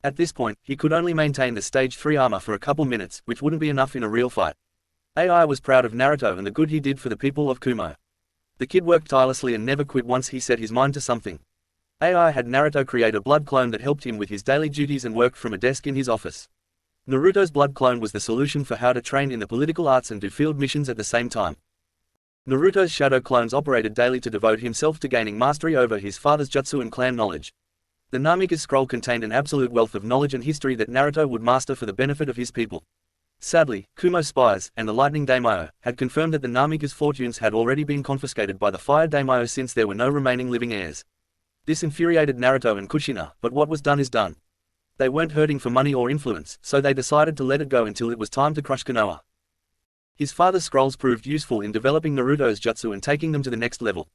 At this point, he could only maintain the Stage 3 armor for a couple minutes, which wouldn't be enough in a real fight. AI was proud of Naruto and the good he did for the people of Kumo. The kid worked tirelessly and never quit once he set his mind to something. AI had Naruto create a blood clone that helped him with his daily duties and worked from a desk in his office. Naruto's blood clone was the solution for how to train in the political arts and do field missions at the same time. Naruto's shadow clones operated daily to devote himself to gaining mastery over his father's jutsu and clan knowledge. The Namikaze scroll contained an absolute wealth of knowledge and history that Naruto would master for the benefit of his people. Sadly, Kumo's spies, and the Lightning Daimyo, had confirmed that the Namikaze fortunes had already been confiscated by the Fire Daimyo since there were no remaining living heirs. This infuriated Naruto and Kushina, but what was done is done. They weren't hurting for money or influence, so they decided to let it go until it was time to crush Konoha. His father's scrolls proved useful in developing Naruto's jutsu and taking them to the next level.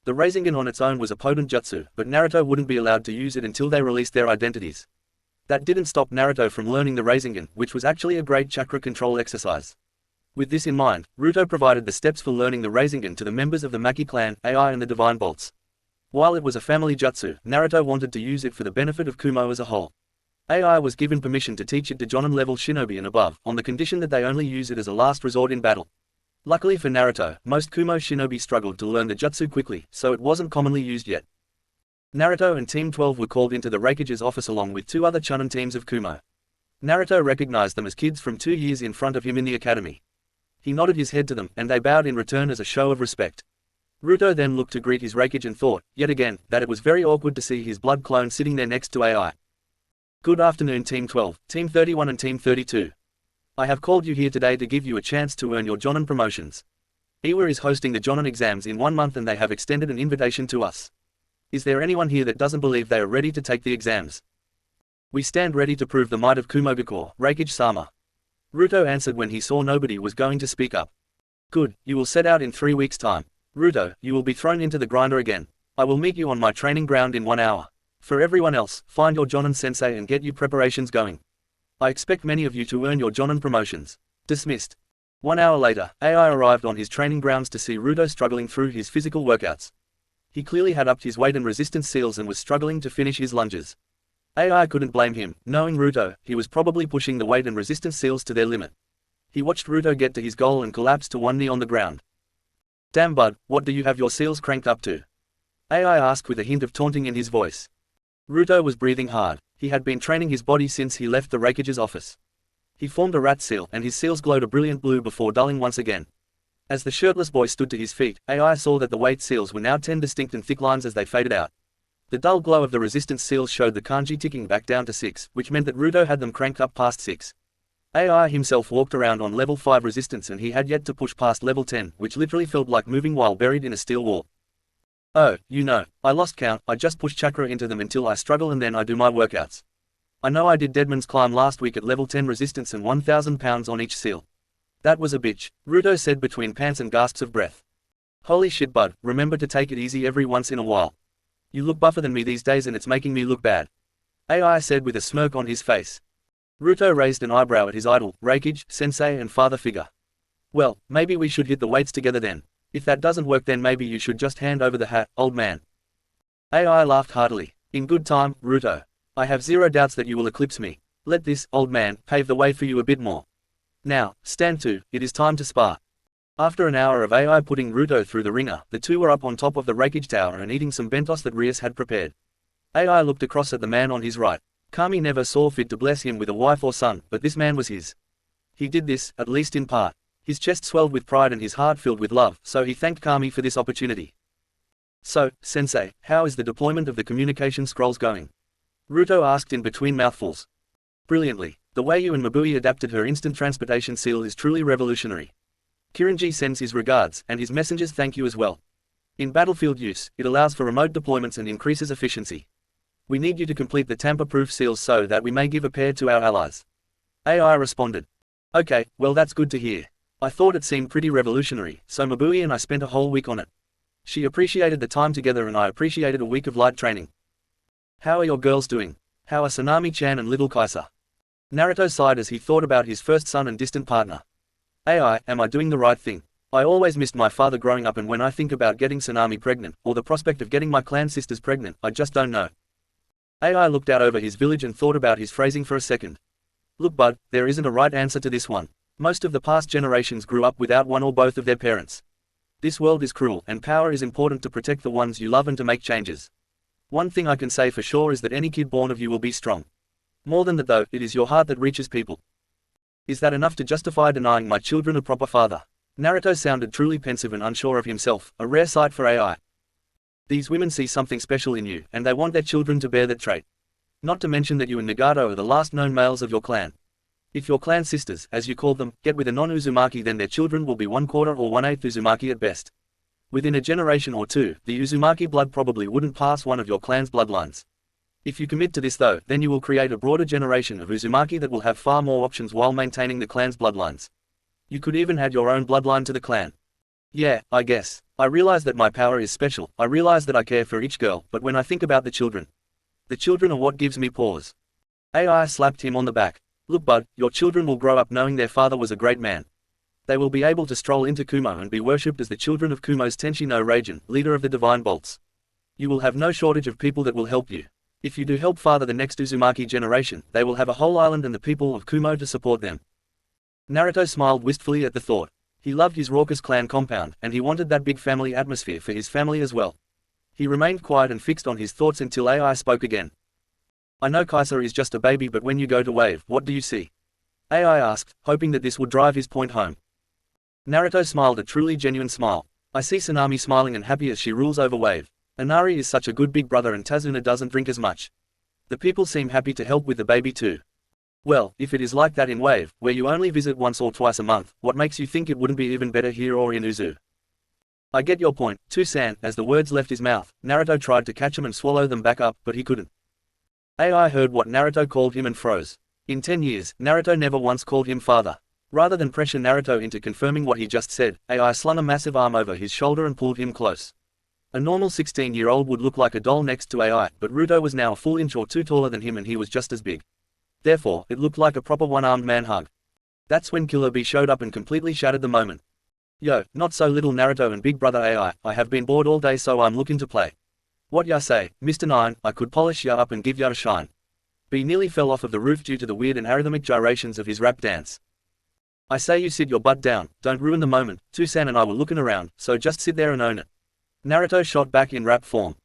The rasengan on its own was a potent jutsu, but Naruto wouldn't be allowed to use it until they released their identities. That didn't stop Naruto from learning the rasengan, which was actually a great chakra control exercise. With this in mind, Naruto provided the steps for learning the rasengan to the members of the Maki clan, AI and the Divine Bolts. While it was a family jutsu, Naruto wanted to use it for the benefit of Kumo as a whole. AI was given permission to teach it to Jonin level shinobi and above, on the condition that they only use it as a last resort in battle. Luckily for Naruto, most Kumo shinobi struggled to learn the jutsu quickly, so it wasn't commonly used yet. Naruto and Team 12 were called into the Rakuge's office along with two other Chunin teams of Kumo. Naruto recognized them as kids from 2 years in front of him in the academy. He nodded his head to them, and they bowed in return as a show of respect. Naruto then looked to greet his Rakuge and thought, yet again, that it was very awkward to see his blood clone sitting there next to AI. Good afternoon Team 12, Team 31 and Team 32. I have called you here today to give you a chance to earn your Jonin promotions. Iwa is hosting the Jonin exams in 1 month and they have extended an invitation to us. Is there anyone here that doesn't believe they are ready to take the exams? We stand ready to prove the might of Kumogakur, Rakuge-sama. Naruto answered when he saw nobody was going to speak up. Good, you will set out in 3 weeks' time. Naruto, you will be thrown into the grinder again. I will meet you on my training ground in 1 hour. For everyone else, find your Jonin sensei and get your preparations going. I expect many of you to earn your Jonin promotions. Dismissed. 1 hour later, AI arrived on his training grounds to see Naruto struggling through his physical workouts. He clearly had upped his weight and resistance seals and was struggling to finish his lunges. AI couldn't blame him, knowing Naruto, he was probably pushing the weight and resistance seals to their limit. He watched Naruto get to his goal and collapse to one knee on the ground. Damn bud, what do you have your seals cranked up to? AI asked with a hint of taunting in his voice. Naruto was breathing hard. He had been training his body since he left the Rakuge's office. He formed a rat seal and his seals glowed a brilliant blue before dulling once again. As the shirtless boy stood to his feet, AI saw that the weight seals were now 10 distinct and thick lines as they faded out. The dull glow of the resistance seals showed the kanji ticking back down to 6, which meant that Naruto had them cranked up past 6. AI himself walked around on level 5 resistance and he had yet to push past level 10, which literally felt like moving while buried in a steel wall. Oh, you know, I lost count, I just push chakra into them until I struggle and then I do my workouts. I know I did Deadman's Climb last week at level 10 resistance and 1,000 pounds on each seal. That was a bitch, Naruto said between pants and gasps of breath. Holy shit bud, remember to take it easy every once in a while. You look buffer than me these days and it's making me look bad. AI said with a smirk on his face. Naruto raised an eyebrow at his idol, Rakuge, sensei and father figure. Well, maybe we should hit the weights together then. If that doesn't work then maybe you should just hand over the hat, old man. AI laughed heartily. In good time, Naruto. I have zero doubts that you will eclipse me. Let this, old man, pave the way for you a bit more. Now, stand to, it is time to spar. After an hour of AI putting Naruto through the ringer, the two were up on top of the Rakuge tower and eating some bentos that Rias had prepared. AI looked across at the man on his right. Kami never saw fit to bless him with a wife or son, but this man was his. He did this, at least in part. His chest swelled with pride and his heart filled with love, so he thanked Kami for this opportunity. So, sensei, how is the deployment of the communication scrolls going? Naruto asked in between mouthfuls. Brilliantly. The way you and Mabui adapted her instant transportation seal is truly revolutionary. Kirinji sends his regards, and his messengers thank you as well. In battlefield use, it allows for remote deployments and increases efficiency. We need you to complete the tamper-proof seals so that we may give a pair to our allies. AI responded. Okay, well that's good to hear. I thought it seemed pretty revolutionary, so Mabui and I spent a whole week on it. She appreciated the time together and I appreciated a week of light training. How are your girls doing? How are Sanami-chan and little Kaisa? Naruto sighed as he thought about his first son and distant partner. Am I doing the right thing? I always missed my father growing up, and when I think about getting Sanami pregnant, or the prospect of getting my clan sisters pregnant, I just don't know. Ai looked out over his village and thought about his phrasing for a second. Look bud, there isn't a right answer to this one. Most of the past generations grew up without one or both of their parents. This world is cruel, and power is important to protect the ones you love and to make changes. One thing I can say for sure is that any kid born of you will be strong. More than that though, it is your heart that reaches people. Is that enough to justify denying my children a proper father? Naruto sounded truly pensive and unsure of himself, a rare sight for Ai. These women see something special in you, and they want their children to bear that trait. Not to mention that you and Nagato are the last known males of your clan. If your clan sisters, as you call them, get with a non-Uzumaki, then their children will be 1/4 or 1/8 Uzumaki at best. Within a generation or two, the Uzumaki blood probably wouldn't pass one of your clan's bloodlines. If you commit to this though, then you will create a broader generation of Uzumaki that will have far more options while maintaining the clan's bloodlines. You could even add your own bloodline to the clan. Yeah, I guess. I realize that my power is special, I realize that I care for each girl, but when I think about the children are what gives me pause. Ai slapped him on the back. Look bud, your children will grow up knowing their father was a great man. They will be able to stroll into Kumo and be worshipped as the children of Kumo's Tenshi no Raijin, leader of the Divine Bolts. You will have no shortage of people that will help you. If you do help father the next Uzumaki generation, they will have a whole island and the people of Kumo to support them. Naruto smiled wistfully at the thought. He loved his raucous clan compound, and he wanted that big family atmosphere for his family as well. He remained quiet and fixed on his thoughts until Ai spoke again. I know Kaisa is just a baby, but when you go to Wave, what do you see? Ai asked, hoping that this would drive his point home. Naruto smiled a truly genuine smile. I see Sanami smiling and happy as she rules over Wave. Inari is such a good big brother and Tazuna doesn't drink as much. The people seem happy to help with the baby too. Well, if it is like that in Wave, where you only visit once or twice a month, what makes you think it wouldn't be even better here or in Uzu? I get your point, Too-san. As the words left his mouth, Naruto tried to catch them and swallow them back up, but he couldn't. Ai heard what Naruto called him and froze. In 10 years, Naruto never once called him father. Rather than pressure Naruto into confirming what he just said, Ai slung a massive arm over his shoulder and pulled him close. A normal 16-year-old would look like a doll next to Ai, but Ruto was now a full inch or two taller than him and he was just as big. Therefore, it looked like a proper one-armed man hug. That's when Killer Bee showed up and completely shattered the moment. Yo, not so little Naruto and big brother Ai, I have been bored all day so I'm looking to play. What ya say, Mr. 9, I could polish ya up and give ya a shine. Bee nearly fell off of the roof due to the weird and arrhythmic gyrations of his rap dance. I say you sit your butt down, don't ruin the moment. Too-san and I were looking around, so just sit there and own it. Naruto shot back in rap form.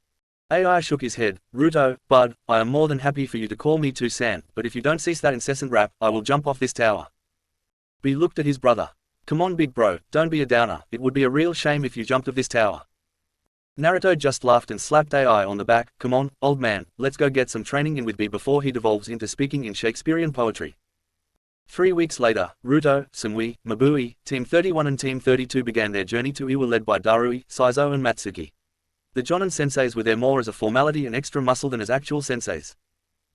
Ai shook his head. Ruto, bud, I am more than happy for you to call me Too-san, but if you don't cease that incessant rap, I will jump off this tower. Bee looked at his brother. Come on big bro, don't be a downer, it would be a real shame if you jumped off this tower. Naruto just laughed and slapped Ai on the back. Come on, old man, let's go get some training in with Bee before he devolves into speaking in Shakespearean poetry. 3 weeks later, Ruto, Samui, Mabui, Team 31 and Team 32 began their journey to Iwa led by Darui, Saizo and Matsuki. The Jonin senseis were there more as a formality and extra muscle than as actual senseis.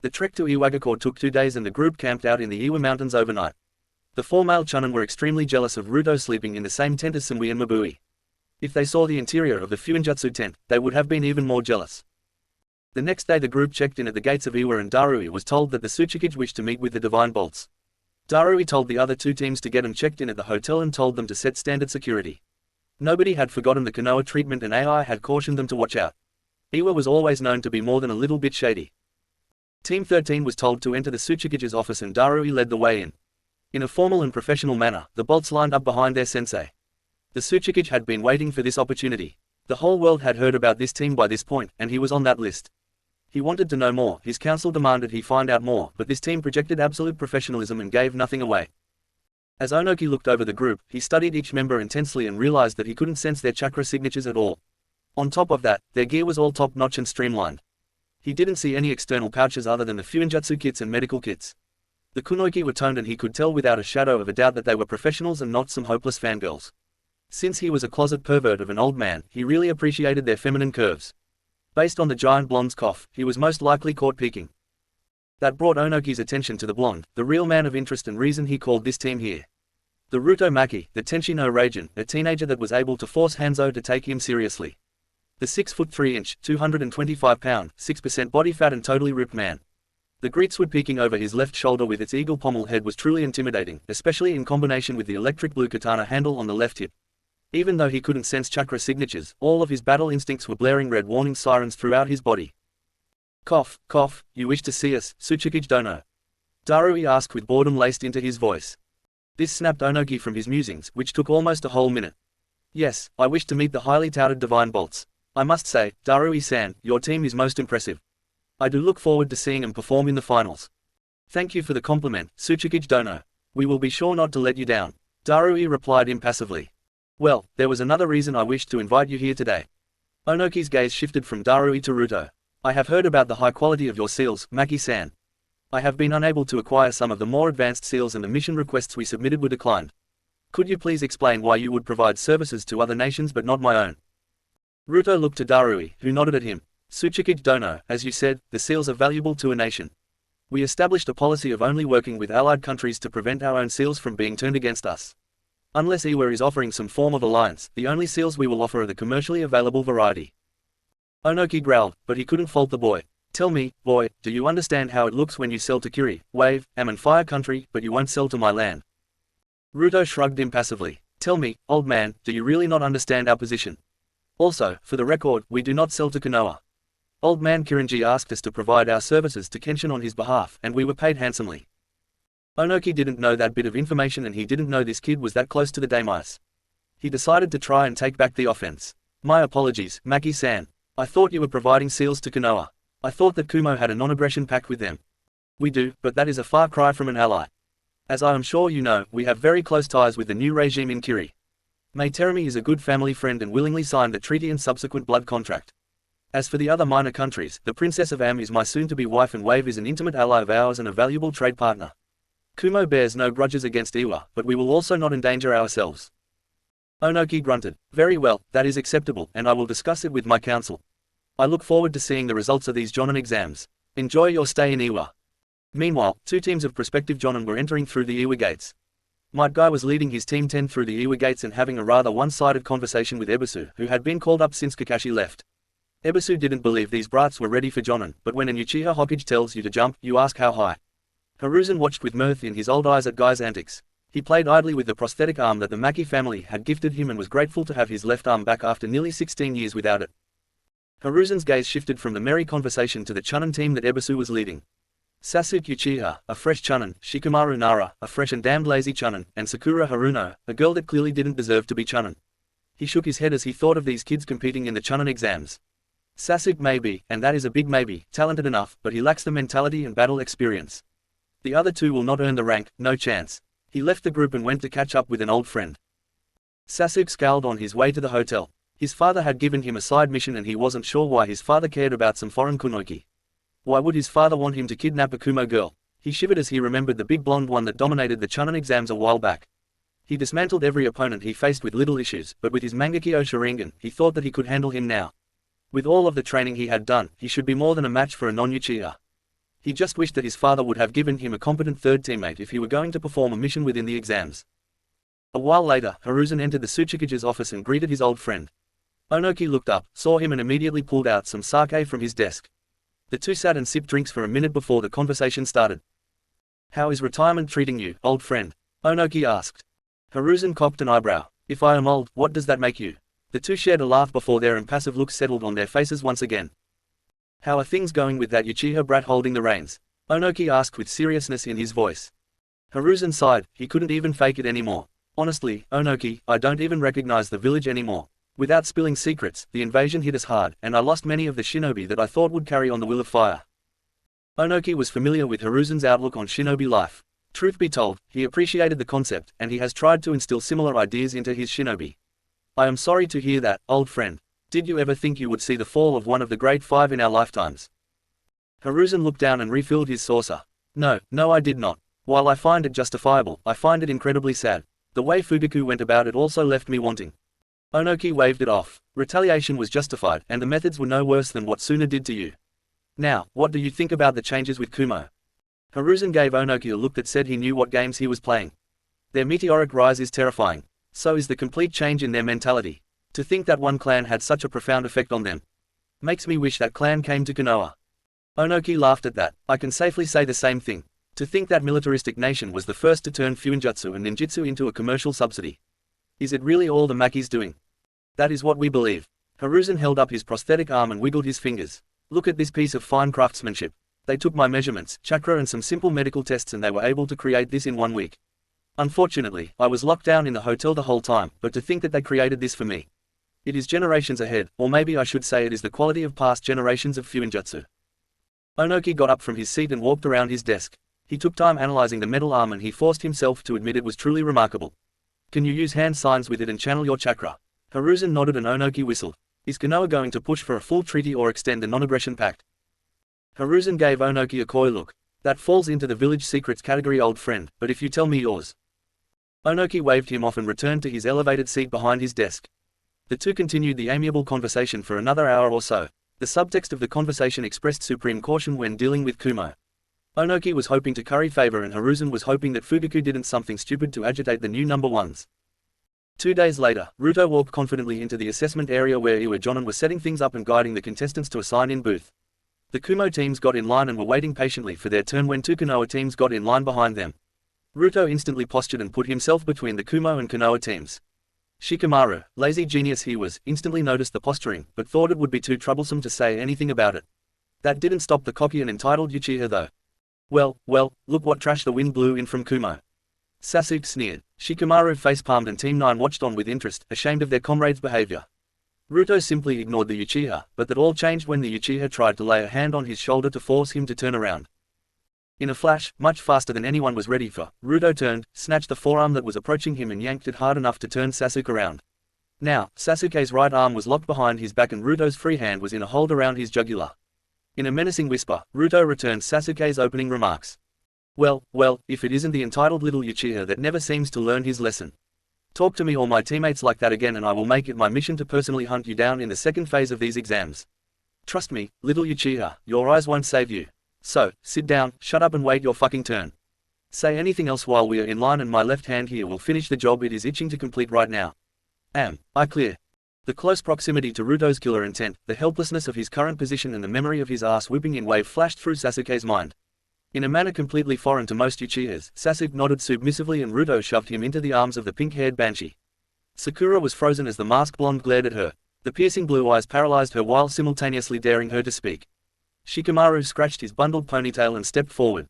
The trek to Iwagakure took 2 days and the group camped out in the Iwa Mountains overnight. The 4 male Chunin were extremely jealous of Ruto sleeping in the same tent as Samui and Mabui. If they saw the interior of the Fuinjutsu tent, they would have been even more jealous. The next day the group checked in at the gates of Iwa and Darui was told that the Tsuchikage wished to meet with the Divine Bolts. Darui told the other 2 teams to get them checked in at the hotel and told them to set standard security. Nobody had forgotten the Konoha treatment and Ai had cautioned them to watch out. Iwa was always known to be more than a little bit shady. Team 13 was told to enter the Tsuchikage's office and Darui led the way in. In a formal and professional manner, the bolts lined up behind their sensei. The Tsuchikage had been waiting for this opportunity. The whole world had heard about this team by this point, and he was on that list. He wanted to know more, his council demanded he find out more, but this team projected absolute professionalism and gave nothing away. As Onoki looked over the group, he studied each member intensely and realized that he couldn't sense their chakra signatures at all. On top of that, their gear was all top-notch and streamlined. He didn't see any external pouches other than the Fuinjutsu kits and medical kits. The kunoiki were toned and he could tell without a shadow of a doubt that they were professionals and not some hopeless fangirls. Since he was a closet pervert of an old man, he really appreciated their feminine curves. Based on the giant blonde's cough, he was most likely caught peeking. That brought Onoki's attention to the blonde, the real man of interest and reason he called this team here. The Ruto Maki, the Tenshi no Raijin, a teenager that was able to force Hanzo to take him seriously. The 6'3", 225-pound, 6% body fat and totally ripped man. The greasewood peeking over his left shoulder with its eagle pommel head was truly intimidating, especially in combination with the electric blue katana handle on the left hip. Even though he couldn't sense chakra signatures, all of his battle instincts were blaring red warning sirens throughout his body. Cough, cough, you wish to see us, Tsuchikage Dono? Darui asked with boredom laced into his voice. This snapped Onoki from his musings, which took almost a whole minute. Yes, I wish to meet the highly touted Divine Bolts. I must say, Darui-san, your team is most impressive. I do look forward to seeing them perform in the finals. Thank you for the compliment, Tsuchikage Dono. We will be sure not to let you down. Darui replied impassively. Well, there was another reason I wished to invite you here today. Onoki's gaze shifted from Darui to Ruto. I have heard about the high quality of your seals, Maki-san. I have been unable to acquire some of the more advanced seals and the mission requests we submitted were declined. Could you please explain why you would provide services to other nations but not my own? Ruto looked to Darui, who nodded at him. Tsuchikage Dono, as you said, the seals are valuable to a nation. We established a policy of only working with allied countries to prevent our own seals from being turned against us. Unless Iwa is offering some form of alliance, the only seals we will offer are the commercially available variety. Onoki growled, but he couldn't fault the boy. Tell me, boy, do you understand how it looks when you sell to Kiri, Wave, Am and Fire Country, but you won't sell to my land? Ruto shrugged impassively. Tell me, old man, do you really not understand our position? Also, for the record, we do not sell to Konoha. Old man Kirinji asked us to provide our services to Kenshin on his behalf, and we were paid handsomely. Onoki didn't know that bit of information and he didn't know this kid was that close to the daimyos. He decided to try and take back the offense. My apologies, Maki-san. I thought you were providing seals to Konoha. I thought that Kumo had a non-aggression pact with them. We do, but that is a far cry from an ally. As I am sure you know, we have very close ties with the new regime in Kiri. May Terumi is a good family friend and willingly signed the treaty and subsequent blood contract. As for the other minor countries, the Princess of Am is my soon-to-be wife and Wave is an intimate ally of ours and a valuable trade partner. Kumo bears no grudges against Iwa, but we will also not endanger ourselves. Onoki grunted. Very well, that is acceptable, and I will discuss it with my council. I look forward to seeing the results of these Jonin exams. Enjoy your stay in Iwa. Meanwhile, two teams of prospective Jonin were entering through the Iwa gates. Might Guy was leading his team 10 through the Iwa gates and having a rather one-sided conversation with Ebisu, who had been called up since Kakashi left. Ebisu didn't believe these brats were ready for Jonin, but when an Uchiha Hokage tells you to jump, you ask how high. Hiruzen watched with mirth in his old eyes at Guy's antics. He played idly with the prosthetic arm that the Maki family had gifted him and was grateful to have his left arm back after nearly 16 years without it. Hiruzen's gaze shifted from the merry conversation to the Chunin team that Ebisu was leading. Sasuke Uchiha, a fresh Chunin, Shikamaru Nara, a fresh and damned lazy Chunin, and Sakura Haruno, a girl that clearly didn't deserve to be Chunin. He shook his head as he thought of these kids competing in the Chunin exams. Sasuke may be, and that is a big maybe, talented enough, but he lacks the mentality and battle experience. The other two will not earn the rank, no chance. He left the group and went to catch up with an old friend. Sasuke scowled on his way to the hotel. His father had given him a side mission and he wasn't sure why his father cared about some foreign kunoichi. Why would his father want him to kidnap a Kumo girl? He shivered as he remembered the big blonde one that dominated the Chunin exams a while back. He dismantled every opponent he faced with little issues, but with his Mangekyo Sharingan, he thought that he could handle him now. With all of the training he had done, he should be more than a match for a non-Uchiha. He just wished that his father would have given him a competent third teammate if he were going to perform a mission within the exams. A while later, Hiruzen entered the Tsuchikage's office and greeted his old friend. Onoki looked up, saw him and immediately pulled out some sake from his desk. The two sat and sipped drinks for a minute before the conversation started. How is retirement treating you, old friend? Onoki asked. Hiruzen cocked an eyebrow. If I am old, what does that make you? The two shared a laugh before their impassive looks settled on their faces once again. How are things going with that Uchiha brat holding the reins? Onoki asked with seriousness in his voice. Hiruzen sighed, he couldn't even fake it anymore. Honestly, Onoki, I don't even recognize the village anymore. Without spilling secrets, the invasion hit us hard, and I lost many of the shinobi that I thought would carry on the will of fire. Onoki was familiar with Hiruzen's outlook on shinobi life. Truth be told, he appreciated the concept, and he has tried to instill similar ideas into his shinobi. I am sorry to hear that, old friend. Did you ever think you would see the fall of one of the great five in our lifetimes? Hiruzen looked down and refilled his saucer. No, I did not. While I find it justifiable, I find it incredibly sad. The way Fugaku went about it also left me wanting. Onoki waved it off. Retaliation was justified, and the methods were no worse than what Suna did to you. Now, what do you think about the changes with Kumo? Hiruzen gave Onoki a look that said he knew what games he was playing. Their meteoric rise is terrifying. So is the complete change in their mentality. To think that one clan had such a profound effect on them. Makes me wish that clan came to Konoha. Onoki laughed at that. I can safely say the same thing. To think that militaristic nation was the first to turn fuinjutsu and ninjutsu into a commercial subsidy. Is it really all the Maki's doing? That is what we believe. Hiruzen held up his prosthetic arm and wiggled his fingers. Look at this piece of fine craftsmanship. They took my measurements, chakra and some simple medical tests and they were able to create this in 1 week. Unfortunately, I was locked down in the hotel the whole time, but to think that they created this for me. It is generations ahead, or maybe I should say it is the quality of past generations of fuinjutsu. Onoki got up from his seat and walked around his desk. He took time analyzing the metal arm and he forced himself to admit it was truly remarkable. Can you use hand signs with it and channel your chakra? Hiruzen nodded and Onoki whistled. Is Konoha going to push for a full treaty or extend the non-aggression pact? Hiruzen gave Onoki a coy look. That falls into the village secrets category, old friend, but if you tell me yours. Onoki waved him off and returned to his elevated seat behind his desk. The two continued the amiable conversation for another hour or so. The subtext of the conversation expressed supreme caution when dealing with Kumo. Onoki was hoping to curry favor and Hiruzen was hoping that Fugaku didn't something stupid to agitate the new number ones. 2 days later, Ruto walked confidently into the assessment area where Iwa-Jonan was setting things up and guiding the contestants to a sign-in booth. The Kumo teams got in line and were waiting patiently for their turn when two Konoha teams got in line behind them. Ruto instantly postured and put himself between the Kumo and Konoha teams. Shikamaru, lazy genius he was, instantly noticed the posturing, but thought it would be too troublesome to say anything about it. That didn't stop the cocky and entitled Uchiha though. Well, look what trash the wind blew in from Kumo. Sasuke sneered. Shikamaru facepalmed and Team 9 watched on with interest, ashamed of their comrade's behavior. Ruto simply ignored the Uchiha, but that all changed when the Uchiha tried to lay a hand on his shoulder to force him to turn around. In a flash, much faster than anyone was ready for, Ruto turned, snatched the forearm that was approaching him and yanked it hard enough to turn Sasuke around. Now, Sasuke's right arm was locked behind his back and Ruto's free hand was in a hold around his jugular. In a menacing whisper, Ruto returned Sasuke's opening remarks. Well, if it isn't the entitled little Uchiha that never seems to learn his lesson. Talk to me or my teammates like that again and I will make it my mission to personally hunt you down in the second phase of these exams. Trust me, little Uchiha, your eyes won't save you. So, sit down, shut up and wait your fucking turn. Say anything else while we are in line and my left hand here will finish the job it is itching to complete right now. I clear. The close proximity to Ruto's killer intent, the helplessness of his current position and the memory of his ass whipping in wave flashed through Sasuke's mind. In a manner completely foreign to most Uchihas, Sasuke nodded submissively and Ruto shoved him into the arms of the pink-haired banshee. Sakura was frozen as the masked blonde glared at her. The piercing blue eyes paralyzed her while simultaneously daring her to speak. Shikamaru scratched his bundled ponytail and stepped forward.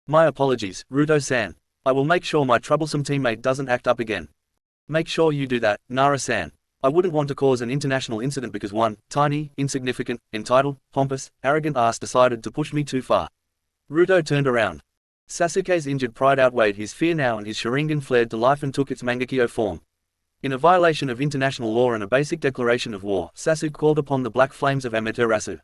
My apologies, Ruto-san. I will make sure my troublesome teammate doesn't act up again. Make sure you do that, Nara-san. I wouldn't want to cause an international incident because one, tiny, insignificant, entitled, pompous, arrogant ass decided to push me too far. Ruto turned around. Sasuke's injured pride outweighed his fear now and his Sharingan flared to life and took its Mangekyo form. In a violation of international law and a basic declaration of war, Sasuke called upon the black flames of Amaterasu.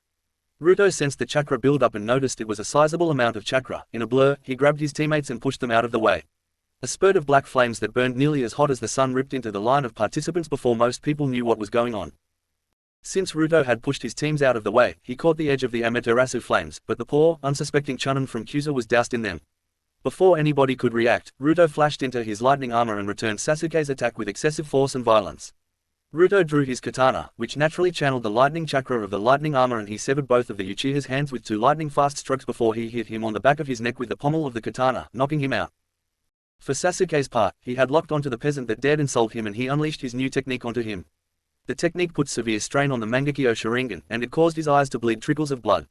Ruto sensed the chakra build up and noticed it was a sizable amount of chakra. In a blur, he grabbed his teammates and pushed them out of the way. A spurt of black flames that burned nearly as hot as the sun ripped into the line of participants before most people knew what was going on. Since Ruto had pushed his teams out of the way, he caught the edge of the Amaterasu flames, but the poor, unsuspecting Chunin from Kyusa was doused in them. Before anybody could react, Ruto flashed into his lightning armor and returned Sasuke's attack with excessive force and violence. Ruto drew his katana, which naturally channeled the lightning chakra of the lightning armor and he severed both of the Uchiha's hands with 2 lightning-fast strokes before he hit him on the back of his neck with the pommel of the katana, knocking him out. For Sasuke's part, he had locked onto the peasant that dared insult him and he unleashed his new technique onto him. The technique put severe strain on the Mangekyo Sharingan, and it caused his eyes to bleed trickles of blood.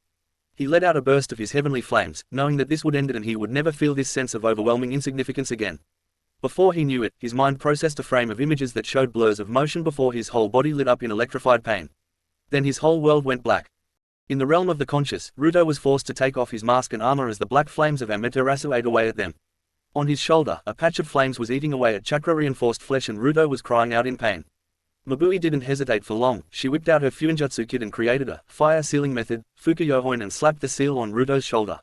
He let out a burst of his heavenly flames, knowing that this would end it and he would never feel this sense of overwhelming insignificance again. Before he knew it, his mind processed a frame of images that showed blurs of motion before his whole body lit up in electrified pain. Then his whole world went black. In the realm of the conscious, Ruto was forced to take off his mask and armor as the black flames of Amaterasu ate away at them. On his shoulder, a patch of flames was eating away at chakra-reinforced flesh and Ruto was crying out in pain. Mabui didn't hesitate for long. She whipped out her Fuinjutsu kit and created a fire sealing method, Fukuyohoin, and slapped the seal on Ruto's shoulder.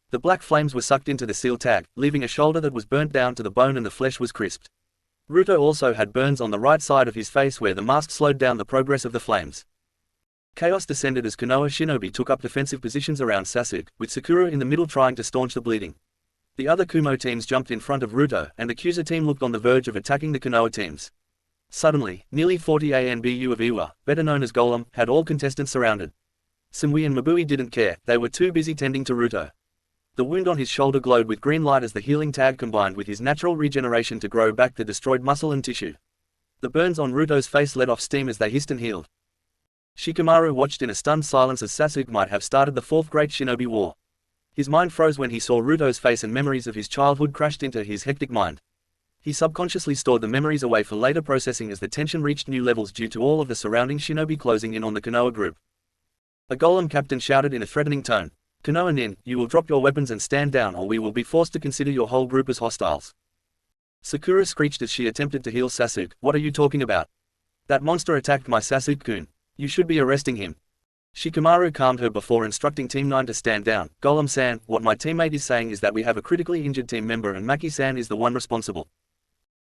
The black flames were sucked into the seal tag, leaving a shoulder that was burnt down to the bone and the flesh was crisped. Ruto also had burns on the right side of his face where the mask slowed down the progress of the flames. Chaos descended as Konoha shinobi took up defensive positions around Sasuke, with Sakura in the middle trying to staunch the bleeding. The other Kumo teams jumped in front of Ruto, and the Kusa team looked on the verge of attacking the Konoha teams. Suddenly, nearly 40 ANBU of Iwa, better known as Golem, had all contestants surrounded. Sumui and Mabui didn't care, they were too busy tending to Ruto. The wound on his shoulder glowed with green light as the healing tag combined with his natural regeneration to grow back the destroyed muscle and tissue. The burns on Ruto's face let off steam as they hissed and healed. Shikamaru watched in a stunned silence as Sasuke might have started the fourth great shinobi war. His mind froze when he saw Ruto's face and memories of his childhood crashed into his hectic mind. He subconsciously stored the memories away for later processing as the tension reached new levels due to all of the surrounding shinobi closing in on the Konoha group. A Golem captain shouted in a threatening tone, "Konoha Nin, you will drop your weapons and stand down or we will be forced to consider your whole group as hostiles." Sakura screeched as she attempted to heal Sasuke, "What are you talking about? That monster attacked my Sasuke-kun. You should be arresting him." Shikamaru calmed her before instructing Team 9 to stand down. "Golem-san, what my teammate is saying is that we have a critically injured team member and Maki-san is the one responsible."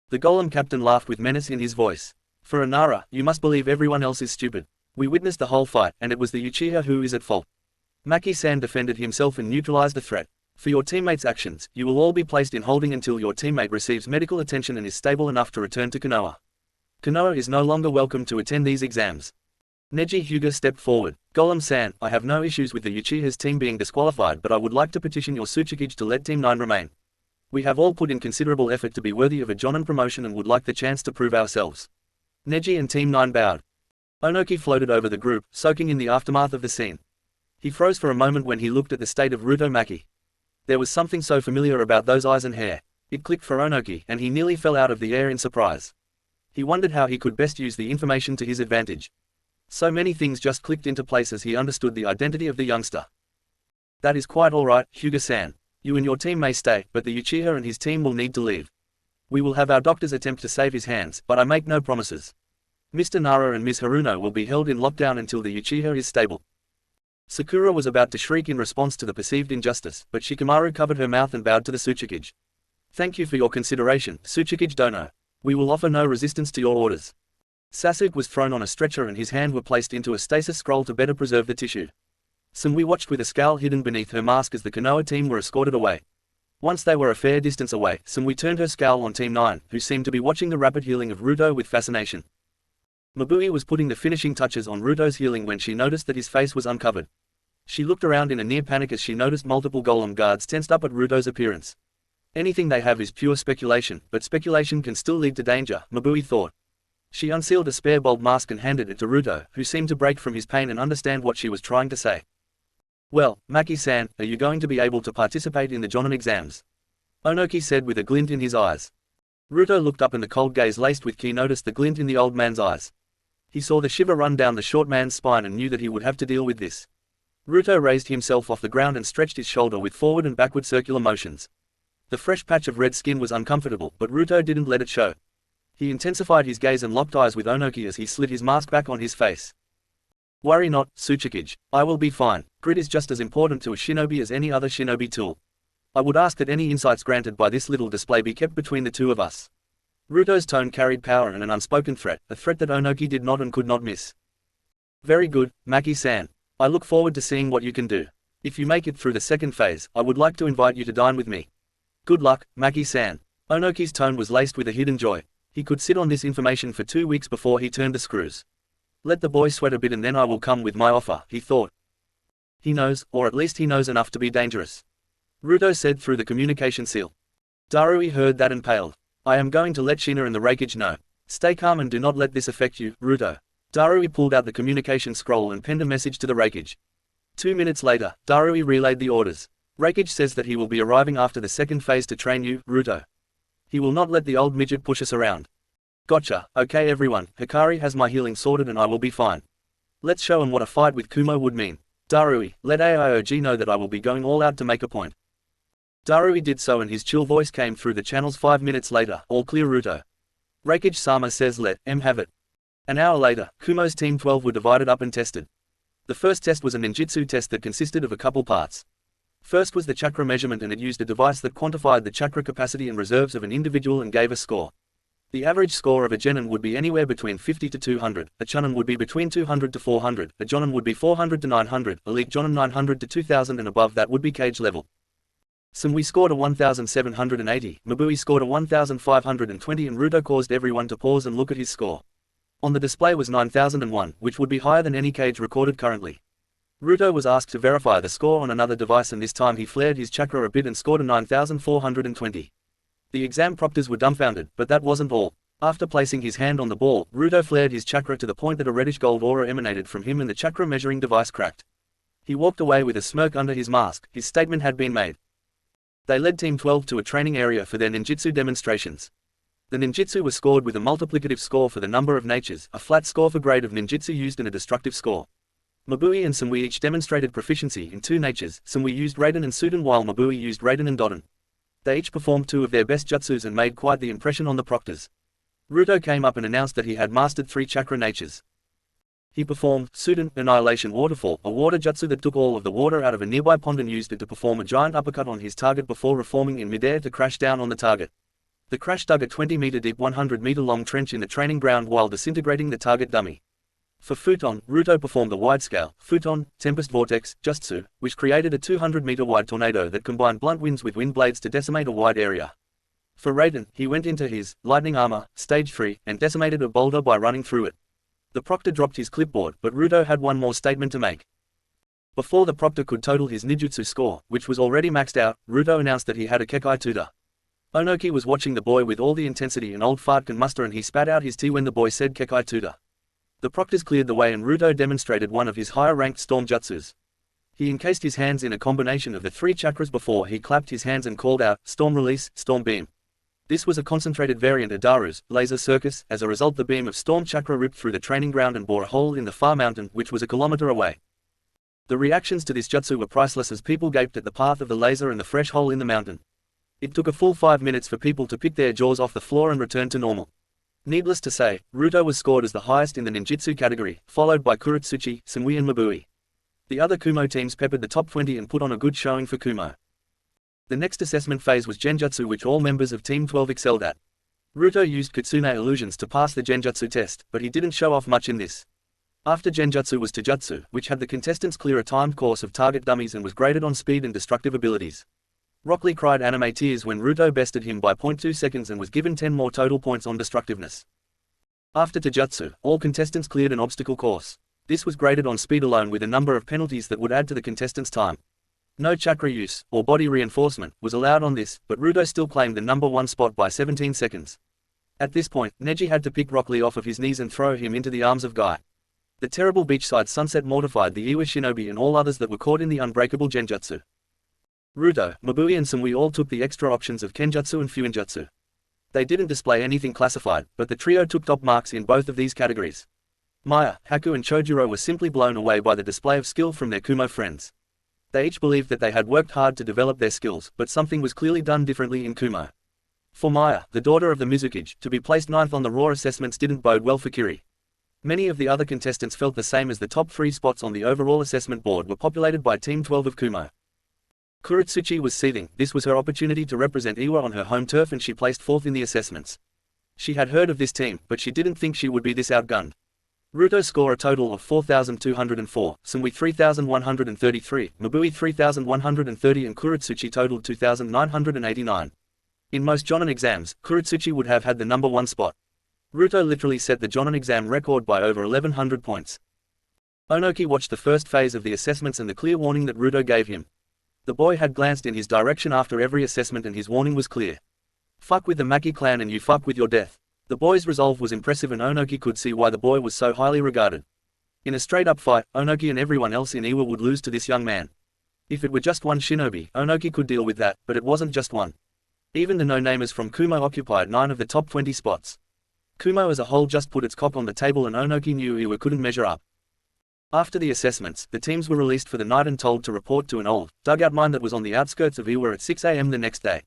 The Golem captain laughed with menace in his voice. "For a Nara, you must believe everyone else is stupid. We witnessed the whole fight, and it was the Uchiha who is at fault. Maki-san defended himself and neutralized the threat. For your teammate's actions, you will all be placed in holding until your teammate receives medical attention and is stable enough to return to Konoha. Konoha is no longer welcome to attend these exams." Neji Hyuga stepped forward. "Golem-san, I have no issues with the Uchiha's team being disqualified, but I would like to petition your Tsuchikage to let Team 9 remain. We have all put in considerable effort to be worthy of a Jonin promotion and would like the chance to prove ourselves." Neji and Team 9 bowed. Onoki floated over the group, soaking in the aftermath of the scene. He froze for a moment when he looked at the state of Ruto Maki. There was something so familiar about those eyes and hair. It clicked for Onoki, and he nearly fell out of the air in surprise. He wondered how he could best use the information to his advantage. So many things just clicked into place as he understood the identity of the youngster. "That is quite alright, Hyuga-san. You and your team may stay, but the Uchiha and his team will need to leave. We will have our doctors attempt to save his hands, but I make no promises. Mr. Nara and Ms. Haruno will be held in lockdown until the Uchiha is stable." Sakura was about to shriek in response to the perceived injustice, but Shikamaru covered her mouth and bowed to the Tsuchikage. "Thank you for your consideration, Tsuchikage Dono. We will offer no resistance to your orders." Sasuke was thrown on a stretcher and his hand were placed into a stasis scroll to better preserve the tissue. Sumui watched with a scowl hidden beneath her mask as the Konoha team were escorted away. Once they were a fair distance away, Sumui turned her scowl on Team 9, who seemed to be watching the rapid healing of Ruto with fascination. Mabui was putting the finishing touches on Ruto's healing when she noticed that his face was uncovered. She looked around in a near panic as she noticed multiple Golem guards tensed up at Ruto's appearance. Anything they have is pure speculation, but speculation can still lead to danger, Mabui thought. She unsealed a spare bulb mask and handed it to Ruto, who seemed to break from his pain and understand what she was trying to say. "Well, Maki-san, are you going to be able to participate in the Jonin exams?" Onoki said with a glint in his eyes. Ruto looked up and the cold gaze laced with ki noticed the glint in the old man's eyes. He saw the shiver run down the short man's spine and knew that he would have to deal with this. Ruto raised himself off the ground and stretched his shoulder with forward and backward circular motions. The fresh patch of red skin was uncomfortable, but Ruto didn't let it show. He intensified his gaze and locked eyes with Onoki as he slid his mask back on his face. "Worry not, Tsuchikage. I will be fine. Grit is just as important to a shinobi as any other shinobi tool. I would ask that any insights granted by this little display be kept between the two of us." Ruto's tone carried power and an unspoken threat, a threat that Onoki did not and could not miss. "Very good, Maki-san. I look forward to seeing what you can do. If you make it through the second phase, I would like to invite you to dine with me." "Good luck, Maki-san." Onoki's tone was laced with a hidden joy. He could sit on this information for 2 weeks before he turned the screws. "Let the boy sweat a bit and then I will come with my offer," he thought. "He knows, or at least he knows enough to be dangerous," Ruto said through the communication seal. Darui heard that and paled. "I am going to let Shina and the Refuge know. Stay calm and do not let this affect you, Ruto." Darui pulled out the communication scroll and penned a message to the Refuge. 2 minutes later, Darui relayed the orders. "Refuge says that he will be arriving after the second phase to train you, Ruto. He will not let the old midget push us around." "Gotcha, okay everyone, Hikari has my healing sorted and I will be fine. Let's show him what a fight with Kumo would mean. Darui, let AIOG know that I will be going all out to make a point." Darui did so and his chill voice came through the channels 5 minutes later. "All clear, Ruto. Refuge-sama says let M have it." An hour later, Kumo's Team 12 were divided up and tested. The first test was a ninjutsu test that consisted of a couple parts. First was the chakra measurement and it used a device that quantified the chakra capacity and reserves of an individual and gave a score. The average score of a genin would be anywhere between 50 to 200, a chunin would be between 200 to 400, a jonin would be 400 to 900, elite jonin 900 to 2000, and above that would be cage level. Sumui scored a 1780, Mabui scored a 1520, and Ruto caused everyone to pause and look at his score. On the display was 9001, which would be higher than any cage recorded currently. Ruto was asked to verify the score on another device, and this time he flared his chakra a bit and scored a 9420. The exam proctors were dumbfounded, but that wasn't all. After placing his hand on the ball, Ruto flared his chakra to the point that a reddish-gold aura emanated from him and the chakra measuring device cracked. He walked away with a smirk under his mask. His statement had been made. They led Team 12 to a training area for their ninjutsu demonstrations. The ninjutsu was scored with a multiplicative score for the number of natures, a flat score for grade of ninjutsu used, and a destructive score. Mabui and Sumui each demonstrated proficiency in 2 natures. Sumui used Raiden and Suden while Mabui used Raiden and Doden. They each performed 2 of their best jutsus and made quite the impression on the proctors. Ruto came up and announced that he had mastered 3 chakra natures. He performed Suden Annihilation Waterfall, a water jutsu that took all of the water out of a nearby pond and used it to perform a giant uppercut on his target before reforming in midair to crash down on the target. The crash dug a 20-meter deep 100-meter long trench in the training ground while disintegrating the target dummy. For Futon, Ruto performed the wide-scale Futon Tempest Vortex Jutsu, which created a 200-meter wide tornado that combined blunt winds with wind blades to decimate a wide area. For Raiden, he went into his Lightning Armor, Stage 3, and decimated a boulder by running through it. The proctor dropped his clipboard, but Ruto had one more statement to make. Before the proctor could total his ninjutsu score, which was already maxed out, Ruto announced that he had a Kekai tutor. Onoki was watching the boy with all the intensity an old fart can muster, and he spat out his tea when the boy said Kekai tutor. The proctors cleared the way and Ruto demonstrated one of his higher-ranked storm jutsus. He encased his hands in a combination of the 3 chakras before he clapped his hands and called out, Storm Release, Storm Beam. This was a concentrated variant of Daru's Laser Circus. As a result, the beam of Storm Chakra ripped through the training ground and bore a hole in the far mountain, which was a kilometer away. The reactions to this jutsu were priceless as people gaped at the path of the laser and the fresh hole in the mountain. It took a full 5 minutes for people to pick their jaws off the floor and return to normal. Needless to say, Ruto was scored as the highest in the ninjutsu category, followed by Kuretsuchi, Sumui and Mabui. The other Kumo teams peppered the top 20 and put on a good showing for Kumo. The next assessment phase was Genjutsu, which all members of Team 12 excelled at. Ruto used Kitsune illusions to pass the Genjutsu test, but he didn't show off much in this. After Genjutsu was Taijutsu, which had the contestants clear a timed course of target dummies and was graded on speed and destructive abilities. Rock Lee cried anime tears when Ruto bested him by 0.2 seconds and was given 10 more total points on destructiveness. After Taijutsu, all contestants cleared an obstacle course. This was graded on speed alone with a number of penalties that would add to the contestants' time. No chakra use, or body reinforcement, was allowed on this, but Ruto still claimed the number 1 spot by 17 seconds. At this point, Neji had to pick Rock Lee off of his knees and throw him into the arms of Guy. The terrible beachside sunset mortified the Iwa Shinobi and all others that were caught in the unbreakable Genjutsu. Ruto, Mabui and Sumui all took the extra options of Kenjutsu and Fuinjutsu. They didn't display anything classified, but the trio took top marks in both of these categories. Maya, Haku and Chojuro were simply blown away by the display of skill from their Kumo friends. They each believed that they had worked hard to develop their skills, but something was clearly done differently in Kumo. For Maya, the daughter of the Mizukage, to be placed 9th on the raw assessments didn't bode well for Kiri. Many of the other contestants felt the same, as the top 3 spots on the overall assessment board were populated by Team 12 of Kumo. Kuretsuchi was seething. This was her opportunity to represent Iwa on her home turf, and she placed 4th in the assessments. She had heard of this team, but she didn't think she would be this outgunned. Ruto scored a total of 4,204, Sumui 3,133, Mabui 3,130 and Kuretsuchi totaled 2,989. In most Jonin exams, Kuretsuchi would have had the number 1 spot. Ruto literally set the Jonin exam record by over 1,100 points. Onoki watched the first phase of the assessments and the clear warning that Ruto gave him. The boy had glanced in his direction after every assessment and his warning was clear. Fuck with the Maki clan and you fuck with your death. The boy's resolve was impressive and Onoki could see why the boy was so highly regarded. In a straight-up fight, Onoki and everyone else in Iwa would lose to this young man. If it were just one shinobi, Onoki could deal with that, but it wasn't just one. Even the no-namers from Kumo occupied 9 of the top 20 spots. Kumo as a whole just put its cock on the table and Onoki knew Iwa couldn't measure up. After the assessments, the teams were released for the night and told to report to an old, dugout mine that was on the outskirts of Iwa at 6 AM the next day.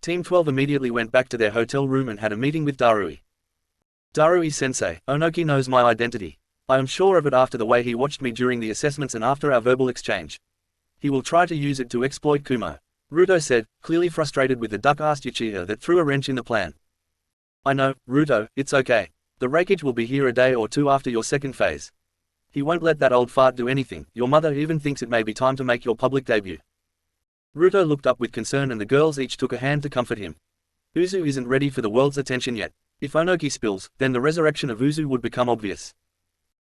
Team 12 immediately went back to their hotel room and had a meeting with Darui. Darui-sensei, Onoki knows my identity. I am sure of it after the way he watched me during the assessments and after our verbal exchange. He will try to use it to exploit Kumo. Ruto said, clearly frustrated with the duck-assed Uchiha that threw a wrench in the plan. I know, Ruto, it's okay. The Refuge will be here a day or two after your second phase. He won't let that old fart do anything. Your mother even thinks it may be time to make your public debut. Ruto looked up with concern and the girls each took a hand to comfort him. Uzu isn't ready for the world's attention yet. If Onoki spills, then the resurrection of Uzu would become obvious.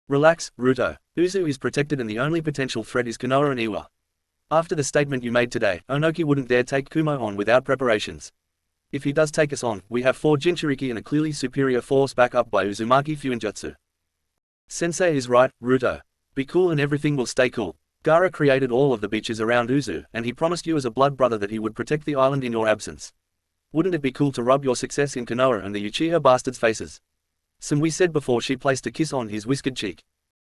Relax, Ruto. Uzu is protected and the only potential threat is Konoha and Iwa. After the statement you made today, Onoki wouldn't dare take Kumo on without preparations. If he does take us on, we have 4 Jinchuriki and a clearly superior force back up by Uzumaki Fuinjutsu. Sensei is right, Ruto. Be cool and everything will stay cool. Gaara created all of the beaches around Uzu, and he promised you as a blood brother that he would protect the island in your absence. Wouldn't it be cool to rub your success in Konoha and the Uchiha bastards' faces? Sumui said before she placed a kiss on his whiskered cheek.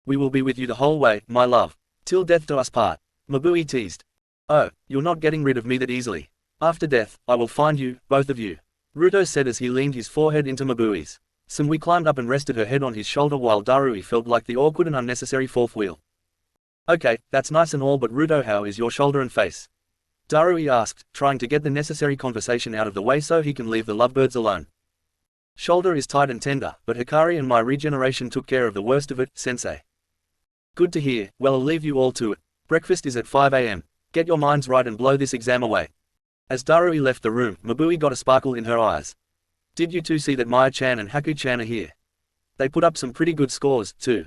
We will be with you the whole way, my love. Till death do us part. Mabui teased. Oh, you're not getting rid of me that easily. After death, I will find you, both of you. Ruto said as he leaned his forehead into Mabui's. Sumui climbed up and rested her head on his shoulder while Darui felt like the awkward and unnecessary fourth wheel. Okay, that's nice and all, but Ruto, how is your shoulder and face? Darui asked, trying to get the necessary conversation out of the way so he can leave the lovebirds alone. Shoulder is tight and tender, but Hikari and my regeneration took care of the worst of it, sensei. Good to hear. Well, I'll leave you all to it. Breakfast is at 5 AM. Get your minds right and blow this exam away. As Darui left the room, Mabui got a sparkle in her eyes. Did you two see that Maya-chan and Haku-chan are here? They put up some pretty good scores, too.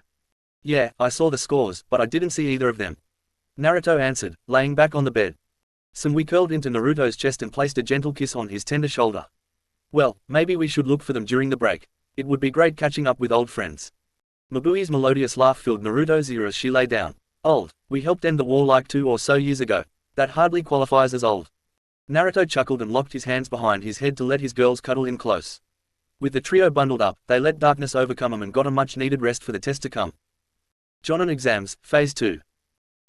Yeah, I saw the scores, but I didn't see either of them. Naruto answered, laying back on the bed. Sumui curled into Naruto's chest and placed a gentle kiss on his tender shoulder. Well, maybe we should look for them during the break. It would be great catching up with old friends. Mabui's melodious laugh filled Naruto's ear as she lay down. Old. We helped end the war like 2 or so years ago. That hardly qualifies as old. Naruto chuckled and locked his hands behind his head to let his girls cuddle in close. With the trio bundled up, they let darkness overcome them and got a much-needed rest for the test to come. Jonin Exams, Phase 2.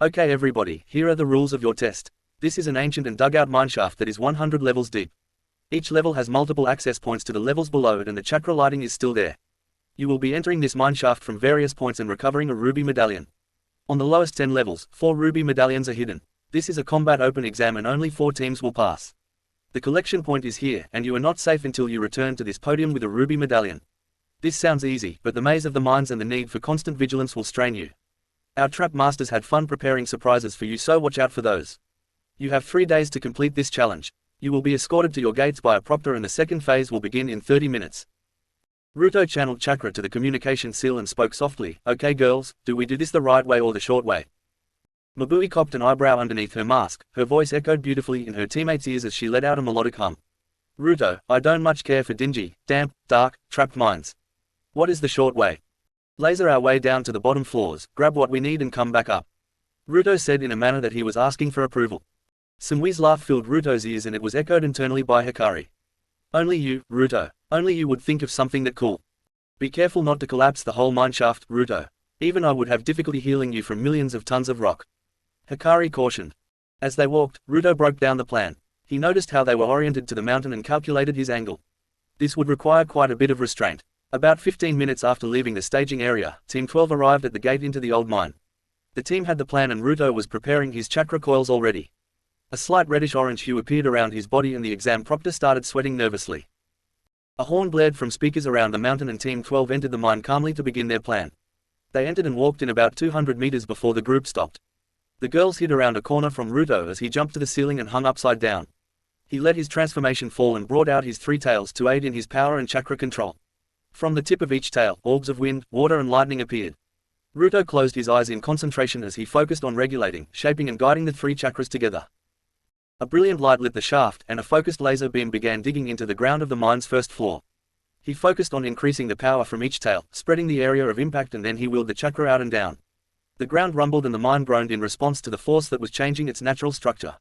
Okay everybody, here are the rules of your test. This is an ancient and dug-out mineshaft that is 100 levels deep. Each level has multiple access points to the levels below it and the chakra lighting is still there. You will be entering this mineshaft from various points and recovering a ruby medallion. On the lowest 10 levels, 4 ruby medallions are hidden. This is a combat open exam and only 4 teams will pass. The collection point is here, and you are not safe until you return to this podium with a ruby medallion. This sounds easy, but the maze of the mines and the need for constant vigilance will strain you. Our trap masters had fun preparing surprises for you, so watch out for those. You have 3 days to complete this challenge. You will be escorted to your gates by a proctor and the second phase will begin in 30 minutes. Ruto channeled chakra to the communication seal and spoke softly, okay girls, do we do this the right way or the short way? Mabui cocked an eyebrow underneath her mask, her voice echoed beautifully in her teammates' ears as she let out a melodic hum. Ruto, I don't much care for dingy, damp, dark, trapped mines. What is the short way? Laser our way down to the bottom floors, grab what we need and come back up. Ruto said in a manner that he was asking for approval. Sumi's laugh filled Ruto's ears and it was echoed internally by Hikari. Only you, Ruto. Only you would think of something that cool. Be careful not to collapse the whole mineshaft, Ruto. Even I would have difficulty healing you from millions of tons of rock. Hikari cautioned. As they walked, Ruto broke down the plan. He noticed how they were oriented to the mountain and calculated his angle. This would require quite a bit of restraint. About 15 minutes after leaving the staging area, Team 12 arrived at the gate into the old mine. The team had the plan and Ruto was preparing his chakra coils already. A slight reddish-orange hue appeared around his body and the exam proctor started sweating nervously. A horn blared from speakers around the mountain and Team 12 entered the mine calmly to begin their plan. They entered and walked in about 200 meters before the group stopped. The girls hid around a corner from Ruto as he jumped to the ceiling and hung upside down. He let his transformation fall and brought out his 3 tails to aid in his power and chakra control. From the tip of each tail, orbs of wind, water and lightning appeared. Ruto closed his eyes in concentration as he focused on regulating, shaping and guiding the 3 chakras together. A brilliant light lit the shaft and a focused laser beam began digging into the ground of the mine's first floor. He focused on increasing the power from each tail, spreading the area of impact, and then he wheeled the chakra out and down. The ground rumbled and the mine groaned in response to the force that was changing its natural structure.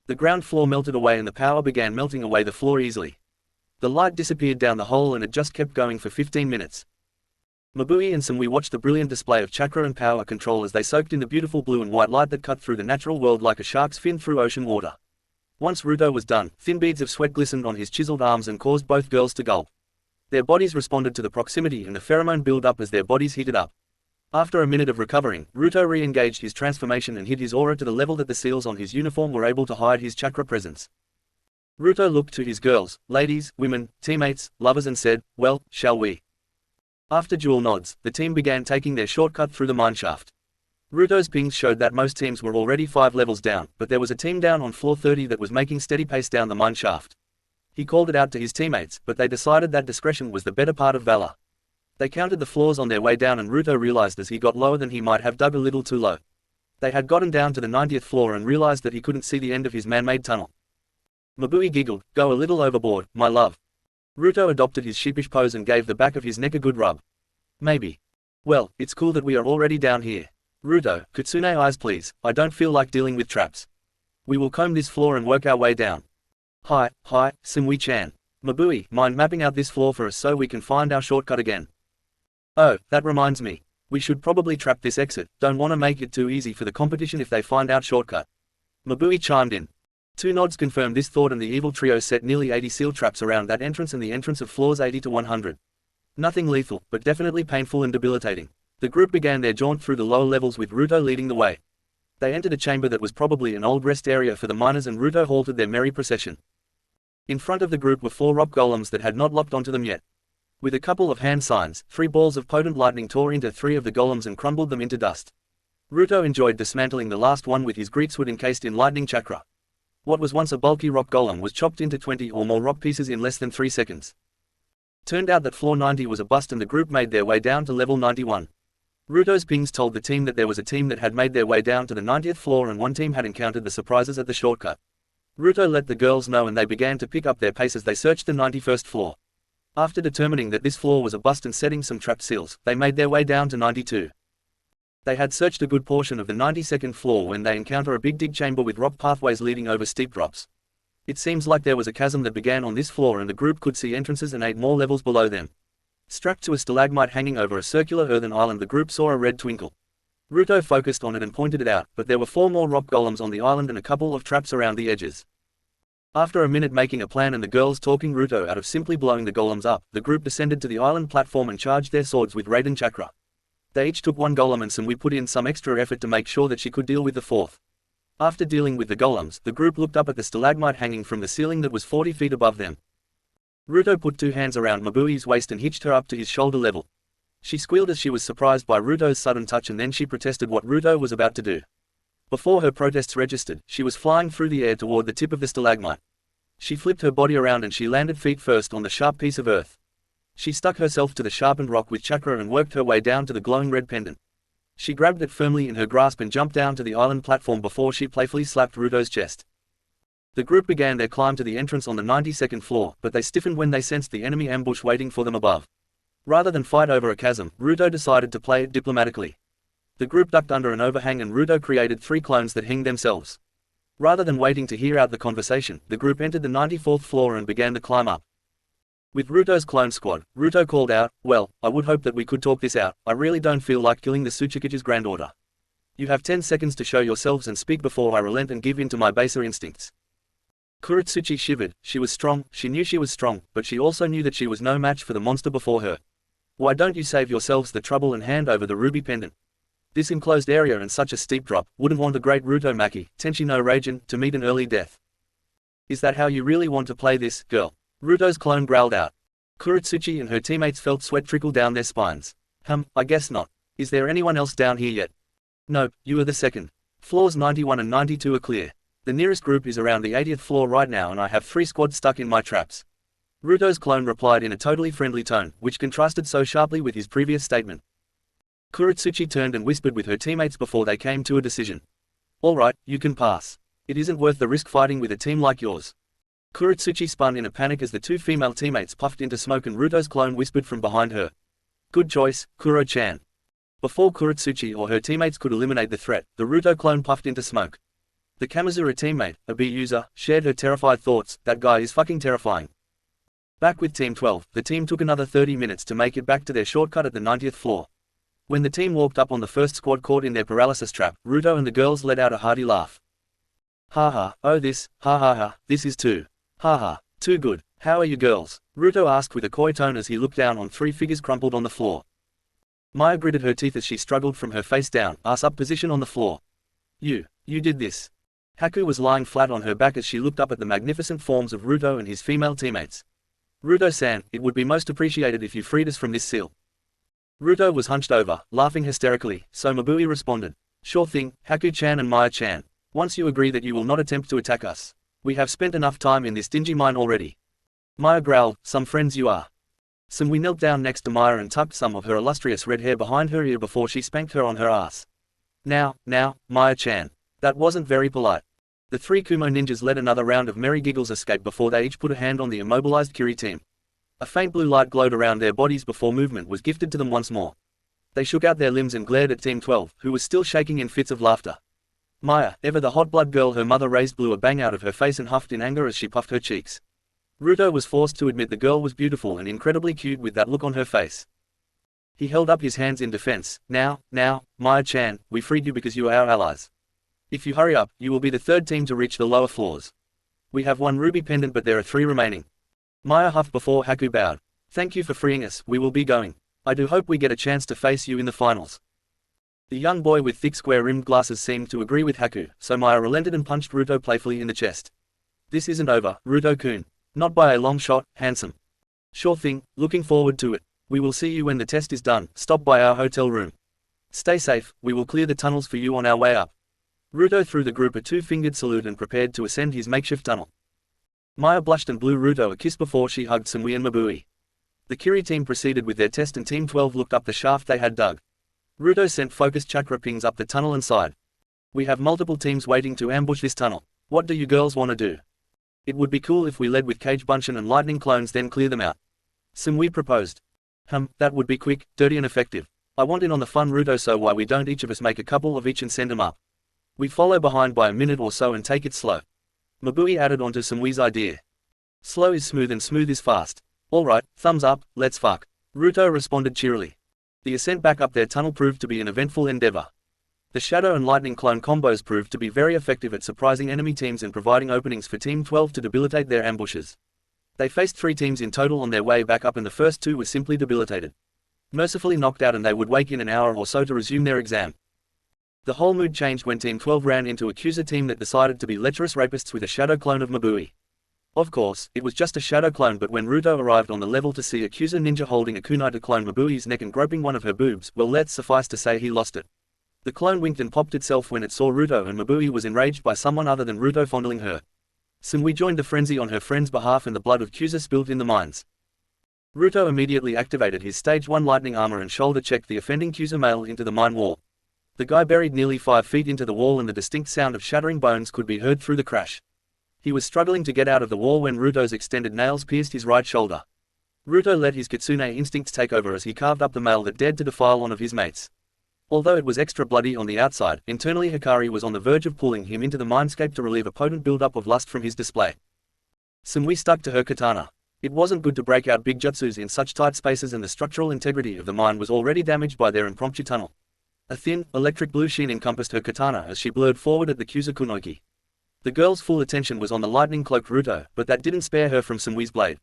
The ground floor melted away and the power began melting away the floor easily. The light disappeared down the hole and it just kept going for 15 minutes. Mabui and Sumui watched the brilliant display of chakra and power control as they soaked in the beautiful blue and white light that cut through the natural world like a shark's fin through ocean water. Once Ruto was done, thin beads of sweat glistened on his chiseled arms and caused both girls to gulp. Their bodies responded to the proximity and the pheromone built up as their bodies heated up. After a minute of recovering, Ruto re-engaged his transformation and hid his aura to the level that the seals on his uniform were able to hide his chakra presence. Ruto looked to his girls, ladies, women, teammates, lovers and said, "Well, shall we?" After dual nods, the team began taking their shortcut through the mineshaft. Ruto's pings showed that most teams were already 5 levels down, but there was a team down on floor 30 that was making steady pace down the mineshaft. He called it out to his teammates, but they decided that discretion was the better part of valor. They counted the floors on their way down and Ruto realized as he got lower than he might have dug a little too low. They had gotten down to the 90th floor and realized that he couldn't see the end of his man-made tunnel. Mabui giggled, "Go a little overboard, my love." Ruto adopted his sheepish pose and gave the back of his neck a good rub. "Maybe. Well, it's cool that we are already down here. Ruto, Kitsune eyes please, I don't feel like dealing with traps. We will comb this floor and work our way down." Hi, Simui-chan. Mabui, mind mapping out this floor for us so we can find our shortcut again? Oh, that reminds me. We should probably trap this exit, don't want to make it too easy for the competition if they find out shortcut. Mabui chimed in. 2 nods confirmed this thought and the evil trio set nearly 80 seal traps around that entrance and the entrance of floors 80 to 100. Nothing lethal, but definitely painful and debilitating. The group began their jaunt through the lower levels with Ruto leading the way. They entered a chamber that was probably an old rest area for the miners and Ruto halted their merry procession. In front of the group were 4 rock golems that had not locked onto them yet. With a couple of hand signs, 3 balls of potent lightning tore into 3 of the golems and crumbled them into dust. Ruto enjoyed dismantling the last one with his greatsword encased in lightning chakra. What was once a bulky rock golem was chopped into 20 or more rock pieces in less than 3 seconds. Turned out that floor 90 was a bust and the group made their way down to level 91. Ruto's pings told the team that there was a team that had made their way down to the 90th floor and one team had encountered the surprises at the shortcut. Ruto let the girls know and they began to pick up their pace as they searched the 91st floor. After determining that this floor was a bust and setting some trapped seals, they made their way down to 92. They had searched a good portion of the 92nd floor when they encounter a big dig chamber with rock pathways leading over steep drops. It seems like there was a chasm that began on this floor and the group could see entrances and 8 more levels below them. Strapped to a stalagmite hanging over a circular earthen island, the group saw a red twinkle. Ruto focused on it and pointed it out, but there were 4 more rock golems on the island and a couple of traps around the edges. After a minute making a plan and the girls talking Ruto out of simply blowing the golems up, the group descended to the island platform and charged their swords with Raiden chakra. They each took 1 golem and Simui put in some extra effort to make sure that she could deal with the 4th. After dealing with the golems, the group looked up at the stalagmite hanging from the ceiling that was 40 feet above them. Ruto put 2 hands around Mabui's waist and hitched her up to his shoulder level. She squealed as she was surprised by Ruto's sudden touch and then she protested what Ruto was about to do. Before her protests registered, she was flying through the air toward the tip of the stalagmite. She flipped her body around and she landed feet first on the sharp piece of earth. She stuck herself to the sharpened rock with chakra and worked her way down to the glowing red pendant. She grabbed it firmly in her grasp and jumped down to the island platform before she playfully slapped Ruto's chest. The group began their climb to the entrance on the 92nd floor, but they stiffened when they sensed the enemy ambush waiting for them above. Rather than fight over a chasm, Ruto decided to play it diplomatically. The group ducked under an overhang and Ruto created 3 clones that hinged themselves. Rather than waiting to hear out the conversation, the group entered the 94th floor and began the climb up. With Ruto's clone squad, Ruto called out, "Well, I would hope that we could talk this out. I really don't feel like killing the Tsuchikichi's granddaughter. You have 10 seconds to show yourselves and speak before I relent and give in to my baser instincts." Kuretsuchi shivered. She was strong, she knew she was strong, but she also knew that she was no match for the monster before her. "Why don't you save yourselves the trouble and hand over the ruby pendant? This enclosed area and such a steep drop, wouldn't want a great Ruto Maki, Tenshi no Raijin, to meet an early death. Is that how you really want to play this, girl?" Ruto's clone growled out. Kuretsuchi and her teammates felt sweat trickle down their spines. I guess not. Is there anyone else down here yet?" "Nope, you are the second. Floors 91 and 92 are clear. The nearest group is around the 80th floor right now and I have 3 squads stuck in my traps." Ruto's clone replied in a totally friendly tone, which contrasted so sharply with his previous statement. Kuretsuchi turned and whispered with her teammates before they came to a decision. "Alright, you can pass. It isn't worth the risk fighting with a team like yours." Kuretsuchi spun in a panic as the 2 female teammates puffed into smoke and Ruto's clone whispered from behind her. "Good choice, Kuro-chan." Before Kuretsuchi or her teammates could eliminate the threat, the Ruto clone puffed into smoke. The Kamizura teammate, a B user, shared her terrified thoughts. "That guy is fucking terrifying." Back with Team 12, the team took another 30 minutes to make it back to their shortcut at the 90th floor. When the team walked up on the first squad caught in their paralysis trap, Ruto and the girls let out a hearty laugh. "Ha, oh this, ha, this is too. Ha, too good. How are you girls?" Ruto asked with a coy tone as he looked down on 3 figures crumpled on the floor. Maya gritted her teeth as she struggled from her face down, ass up position on the floor. You did this." Haku was lying flat on her back as she looked up at the magnificent forms of Ruto and his female teammates. Ruto-san, it would be most appreciated if you freed us from this seal. Ruto was hunched over, laughing hysterically, so Mabui responded. Sure thing, Haku-chan and Maya-chan. Once you agree that you will not attempt to attack us. We have spent enough time in this dingy mine already. Maya growled, some friends you are. Sumui knelt down next to Maya and tucked some of her illustrious red hair behind her ear before she spanked her on her ass. Now, Maya-chan. That wasn't very polite. The three Kumo ninjas let another round of merry giggles escape before they each put a hand on the immobilized Kiri team. A faint blue light glowed around their bodies before movement was gifted to them once more. They shook out their limbs and glared at Team 12, who was still shaking in fits of laughter. Maya, ever the hot blood girl her mother raised, blew a bang out of her face and huffed in anger as she puffed her cheeks. Ruto was forced to admit the girl was beautiful and incredibly cute with that look on her face. He held up his hands in defense. Now, Maya-chan, we freed you because you are our allies. If you hurry up, you will be the third team to reach the lower floors. We have one ruby pendant but there are 3 remaining. Maya huffed before Haku bowed. Thank you for freeing us, we will be going. I do hope we get a chance to face you in the finals. The young boy with thick square-rimmed glasses seemed to agree with Haku, so Maya relented and punched Ruto playfully in the chest. This isn't over, Ruto-kun. Not by a long shot, handsome. Sure thing, looking forward to it. We will see you when the test is done. Stop by our hotel room. Stay safe, we will clear the tunnels for you on our way up. Ruto threw the group a 2-fingered salute and prepared to ascend his makeshift tunnel. Maya blushed and blew Ruto a kiss before she hugged Sumui and Mabui. The Kiri team proceeded with their test and Team 12 looked up the shaft they had dug. Ruto sent focused chakra pings up the tunnel and sighed. We have multiple teams waiting to ambush this tunnel. What do you girls want to do? It would be cool if we led with Cage Bunshin and Lightning Clones then clear them out. Sumui proposed. That would be quick, dirty and effective. I want in on the fun, Ruto, so why we don't each of us make a couple of each and send them up. We follow behind by a minute or so and take it slow. Mabui added onto Sumui's idea. Slow is smooth and smooth is fast. Alright, thumbs up, let's fuck. Ruto responded cheerily. The ascent back up their tunnel proved to be an eventful endeavor. The Shadow and Lightning Clone combos proved to be very effective at surprising enemy teams and providing openings for Team 12 to debilitate their ambushes. They faced 3 teams in total on their way back up and the first 2 were simply debilitated. Mercifully knocked out, and they would wake in an hour or so to resume their exam. The whole mood changed when Team 12 ran into a Kuza team that decided to be lecherous rapists with a shadow clone of Mabui. Of course, it was just a shadow clone, but when Ruto arrived on the level to see a Kuza ninja holding a kunai to clone Mabui's neck and groping one of her boobs, well, let's suffice to say he lost it. The clone winked and popped itself when it saw Ruto, and Mabui was enraged by someone other than Ruto fondling her. Sumui joined the frenzy on her friend's behalf and the blood of Kuza spilled in the mines. Ruto immediately activated his Stage 1 lightning armor and shoulder checked the offending Kuza male into the mine wall. The guy buried nearly 5 feet into the wall and the distinct sound of shattering bones could be heard through the crash. He was struggling to get out of the wall when Ruto's extended nails pierced his right shoulder. Ruto let his kitsune instincts take over as he carved up the male that dared to defile one of his mates. Although it was extra bloody on the outside, internally Hikari was on the verge of pulling him into the minescape to relieve a potent buildup of lust from his display. Sumui stuck to her katana. It wasn't good to break out big jutsus in such tight spaces, and the structural integrity of the mine was already damaged by their impromptu tunnel. A thin, electric blue sheen encompassed her katana as she blurred forward at the Kuza kunoiki. The girl's full attention was on the lightning-cloaked Ruto, but that didn't spare her from Sumui's blade.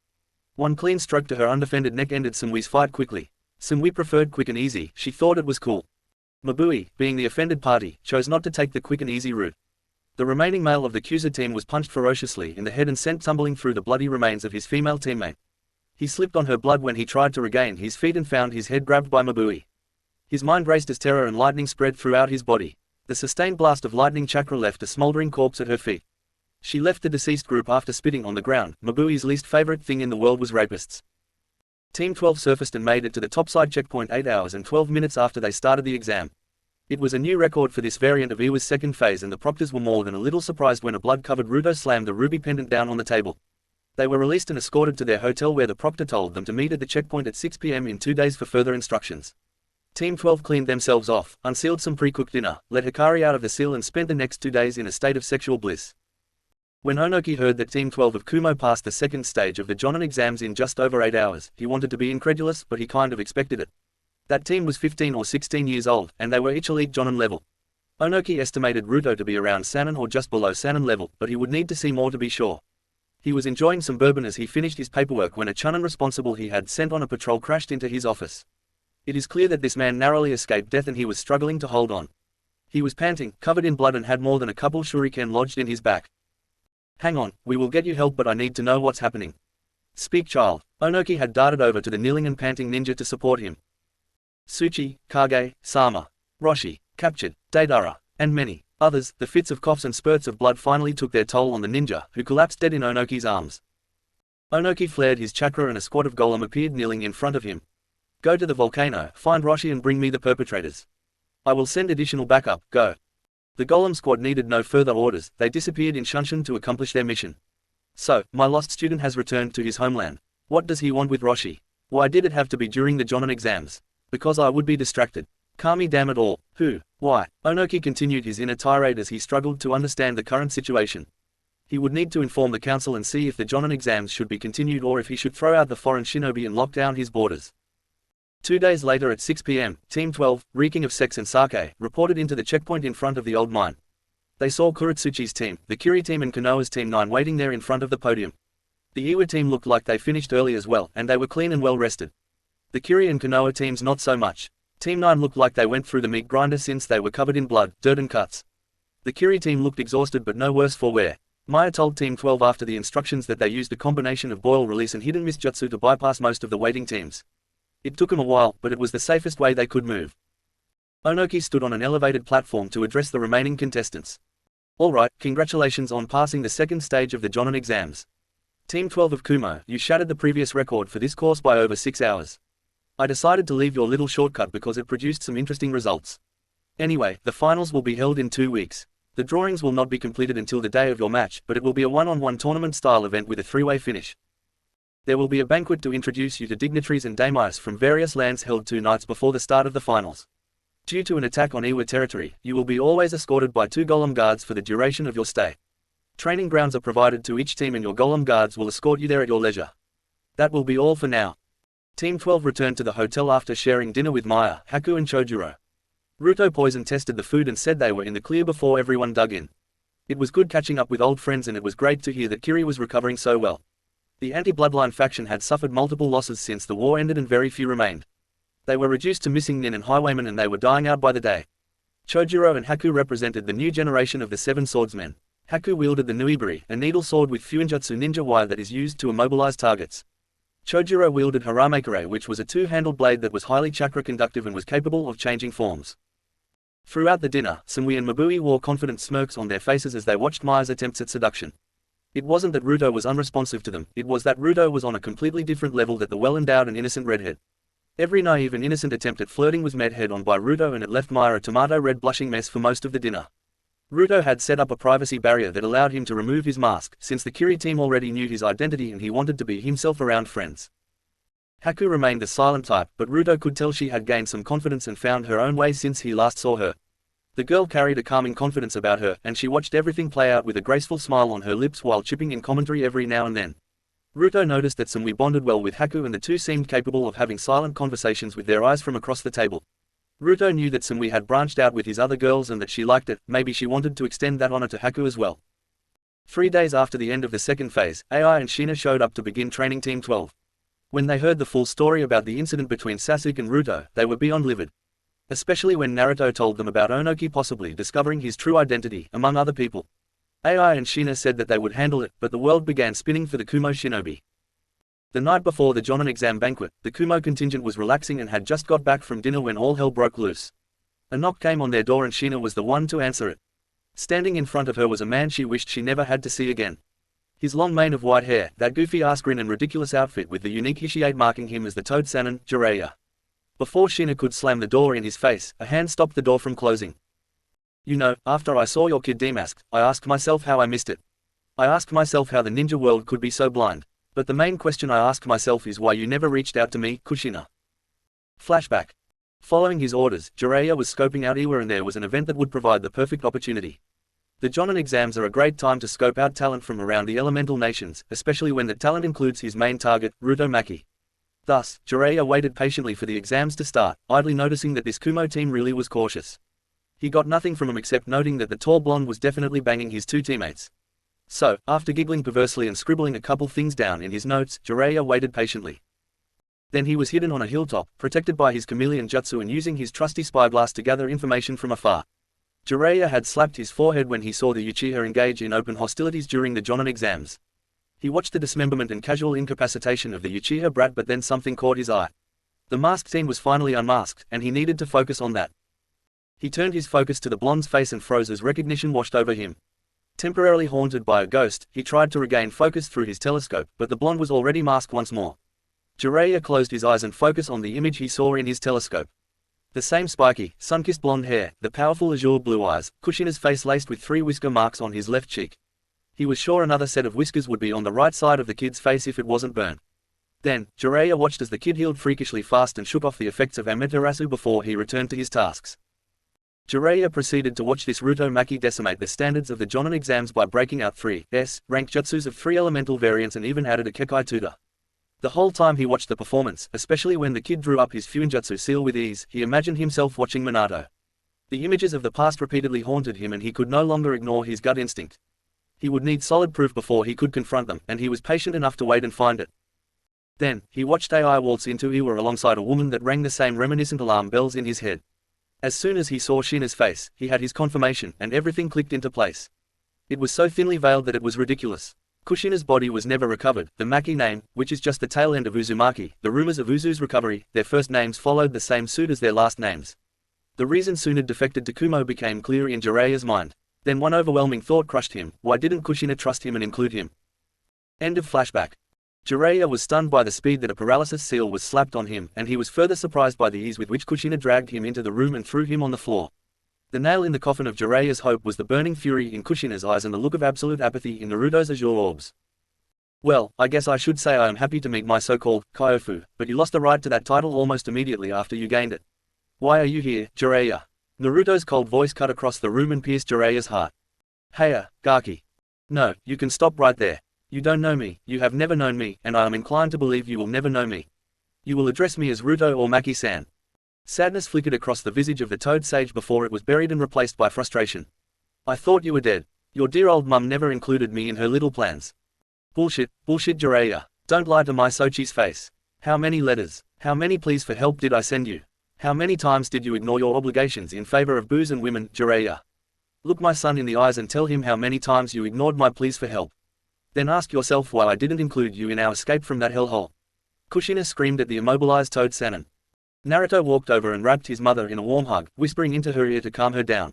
One clean stroke to her undefended neck ended Sumui's fight quickly. Sumui preferred quick and easy, she thought it was cool. Mabui, being the offended party, chose not to take the quick and easy route. The remaining male of the Kuza team was punched ferociously in the head and sent tumbling through the bloody remains of his female teammate. He slipped on her blood when he tried to regain his feet and found his head grabbed by Mabui. His mind raced as terror and lightning spread throughout his body. The sustained blast of lightning chakra left a smoldering corpse at her feet. She left the deceased group after spitting on the ground. Mabui's least favorite thing in the world was rapists. Team 12 surfaced and made it to the topside checkpoint 8 hours and 12 minutes after they started the exam. It was a new record for this variant of Iwa's second phase, and the proctors were more than a little surprised when a blood-covered Ruto slammed the ruby pendant down on the table. They were released and escorted to their hotel, where the proctor told them to meet at the checkpoint at 6 p.m. in 2 days for further instructions. Team 12 cleaned themselves off, unsealed some pre-cooked dinner, let Hikari out of the seal, and spent the next 2 days in a state of sexual bliss. When Onoki heard that Team 12 of Kumo passed the second stage of the Jonin exams in just over 8 hours, he wanted to be incredulous, but he kind of expected it. That team was 15 or 16 years old, and they were each elite Jonin level. Onoki estimated Ruto to be around Sannin or just below Sannin level, but he would need to see more to be sure. He was enjoying some bourbon as he finished his paperwork when a Chunin responsible he had sent on a patrol crashed into his office. It is clear that this man narrowly escaped death and he was struggling to hold on. He was panting, covered in blood and had more than a couple shuriken lodged in his back. Hang on, we will get you help but I need to know what's happening. Speak child. Onoki had darted over to the kneeling and panting ninja to support him. Tsuchi, Kage, Sama, Roshi, captured, Deidara, and many others, the fits of coughs and spurts of blood finally took their toll on the ninja, who collapsed dead in Onoki's arms. Onoki flared his chakra and a squad of golem appeared kneeling in front of him. Go to the volcano, find Roshi and bring me the perpetrators. I will send additional backup, go. The golem squad needed no further orders, they disappeared in Shunshin to accomplish their mission. So, my lost student has returned to his homeland. What does he want with Roshi? Why did it have to be during the Jonin exams? Because I would be distracted. Kami damn it all, who? Why? Onoki continued his inner tirade as he struggled to understand the current situation. He would need to inform the council and see if the Jonin exams should be continued or if he should throw out the foreign shinobi and lock down his borders. 2 days later at 6 p.m., Team 12, reeking of sex and sake, reported into the checkpoint in front of the old mine. They saw Kuretsuchi's team, the Kiri team and Konoha's team 9 waiting there in front of the podium. The Iwa team looked like they finished early as well, and they were clean and well rested. The Kiri and Konoha teams not so much. Team 9 looked like they went through the meat grinder since they were covered in blood, dirt and cuts. The Kiri team looked exhausted but no worse for wear. Maya told Team 12 after the instructions that they used a combination of boil release and hidden mist jutsu to bypass most of the waiting teams. It took them a while, but it was the safest way they could move. Onoki stood on an elevated platform to address the remaining contestants. Alright, congratulations on passing the second stage of the Jonin exams. Team 12 of Kumo, you shattered the previous record for this course by over 6 hours. I decided to leave your little shortcut because it produced some interesting results. Anyway, the finals will be held in 2 weeks. The drawings will not be completed until the day of your match, but it will be a one-on-one tournament-style event with a 3-way finish. There will be a banquet to introduce you to dignitaries and daimyos from various lands held 2 nights before the start of the finals. Due to an attack on Iwa territory, you will be always escorted by 2 golem guards for the duration of your stay. Training grounds are provided to each team and your golem guards will escort you there at your leisure. That will be all for now. Team 12 returned to the hotel after sharing dinner with Maya, Haku and Chojuro. Ruto poison tested the food and said they were in the clear before everyone dug in. It was good catching up with old friends and it was great to hear that Kiri was recovering so well. The anti-bloodline faction had suffered multiple losses since the war ended and very few remained. They were reduced to missing nin and highwaymen and they were dying out by the day. Chojuro and Haku represented the new generation of the 7 swordsmen. Haku wielded the Nuibari, a needle sword with Fuinjutsu ninja wire that is used to immobilize targets. Chojuro wielded Haramakare, which was a 2-handled blade that was highly chakra conductive and was capable of changing forms. Throughout the dinner, Samui and Mabui wore confident smirks on their faces as they watched Maya's attempts at seduction. It wasn't that Ruto was unresponsive to them, it was that Ruto was on a completely different level than the well-endowed and innocent redhead. Every naive and innocent attempt at flirting was met head-on by Ruto and it left Maya a tomato-red blushing mess for most of the dinner. Ruto had set up a privacy barrier that allowed him to remove his mask, since the Kiri team already knew his identity and he wanted to be himself around friends. Haku remained the silent type, but Ruto could tell she had gained some confidence and found her own way since he last saw her. The girl carried a calming confidence about her, and she watched everything play out with a graceful smile on her lips while chipping in commentary every now and then. Ruto noticed that Samui bonded well with Haku and the two seemed capable of having silent conversations with their eyes from across the table. Ruto knew that Samui had branched out with his other girls and that she liked it, maybe she wanted to extend that honor to Haku as well. 3 days after the end of the second phase, Ai and Shina showed up to begin training Team 12. When they heard the full story about the incident between Sasuke and Ruto, they were beyond livid. Especially when Naruto told them about Onoki possibly discovering his true identity, among other people. Ai and Shina said that they would handle it, but the world began spinning for the Kumo shinobi. The night before the Jonin exam banquet, the Kumo contingent was relaxing and had just got back from dinner when all hell broke loose. A knock came on their door and Shina was the one to answer it. Standing in front of her was a man she wished she never had to see again. His long mane of white hair, that goofy-ass grin and ridiculous outfit with the unique Hishiate marking him as the Toad Sannin, Jiraiya. Before Shina could slam the door in his face, a hand stopped the door from closing. You know, after I saw your kid demasked, I asked myself how I missed it. I asked myself how the ninja world could be so blind. But the main question I ask myself is why you never reached out to me, Kushina. Flashback. Following his orders, Jiraiya was scoping out Iwa and there was an event that would provide the perfect opportunity. The Jonin exams are a great time to scope out talent from around the elemental nations, especially when the talent includes his main target, Ruto Maki. Thus, Jiraiya waited patiently for the exams to start, idly noticing that this Kumo team really was cautious. He got nothing from him except noting that the tall blonde was definitely banging his two teammates. So, after giggling perversely and scribbling a couple things down in his notes, Jiraiya waited patiently. Then he was hidden on a hilltop, protected by his chameleon jutsu and using his trusty spyglass to gather information from afar. Jiraiya had slapped his forehead when he saw the Uchiha engage in open hostilities during the Jonin exams. He watched the dismemberment and casual incapacitation of the Uchiha brat, but then something caught his eye. The masked teen was finally unmasked, and he needed to focus on that. He turned his focus to the blonde's face and froze as recognition washed over him. Temporarily haunted by a ghost, he tried to regain focus through his telescope, but the blonde was already masked once more. Jiraiya closed his eyes and focused on the image he saw in his telescope. The same spiky, sun-kissed blonde hair, the powerful azure blue eyes, Kushina's face laced with 3 whisker marks on his left cheek. He was sure another set of whiskers would be on the right side of the kid's face if it wasn't burned. Then, Jiraiya watched as the kid healed freakishly fast and shook off the effects of Amaterasu before he returned to his tasks. Jiraiya proceeded to watch this Maki decimate the standards of the Jonin exams by breaking out 3S ranked jutsus of 3 elemental variants and even added a Kekai tutor. The whole time he watched the performance, especially when the kid drew up his Fuinjutsu seal with ease, he imagined himself watching Minato. The images of the past repeatedly haunted him and he could no longer ignore his gut instinct. He would need solid proof before he could confront them, and he was patient enough to wait and find it. Then, he watched AI waltz into Iwa alongside a woman that rang the same reminiscent alarm bells in his head. As soon as he saw Shina's face, he had his confirmation, and everything clicked into place. It was so thinly veiled that it was ridiculous. Kushina's body was never recovered, the Maki name, which is just the tail end of Uzumaki, the rumors of Uzu's recovery, their first names followed the same suit as their last names. The reason Sun had defected to Kumo became clear in Jiraiya's mind. Then one overwhelming thought crushed him: why didn't Kushina trust him and include him? End of flashback. Jiraiya was stunned by the speed that a paralysis seal was slapped on him, and he was further surprised by the ease with which Kushina dragged him into the room and threw him on the floor. The nail in the coffin of Jiraiya's hope was the burning fury in Kushina's eyes and the look of absolute apathy in Naruto's azure orbs. Well, I guess I should say I am happy to meet my so-called Kyofu, but you lost the right to that title almost immediately after you gained it. Why are you here, Jiraiya? Naruto's cold voice cut across the room and pierced Jiraiya's heart. Heya, Gaki. No, you can stop right there. You don't know me, you have never known me, and I am inclined to believe you will never know me. You will address me as Ruto or Maki-san. Sadness flickered across the visage of the toad sage before it was buried and replaced by frustration. I thought you were dead. Your dear old mum never included me in her little plans. Bullshit, bullshit, Jiraiya. Don't lie to my Sochi's face. How many letters, how many pleas for help did I send you? How many times did you ignore your obligations in favor of booze and women, Jiraiya? Look my son in the eyes and tell him how many times you ignored my pleas for help. Then ask yourself why I didn't include you in our escape from that hellhole. Kushina screamed at the immobilized Toad Sannin. Naruto walked over and wrapped his mother in a warm hug, whispering into her ear to calm her down.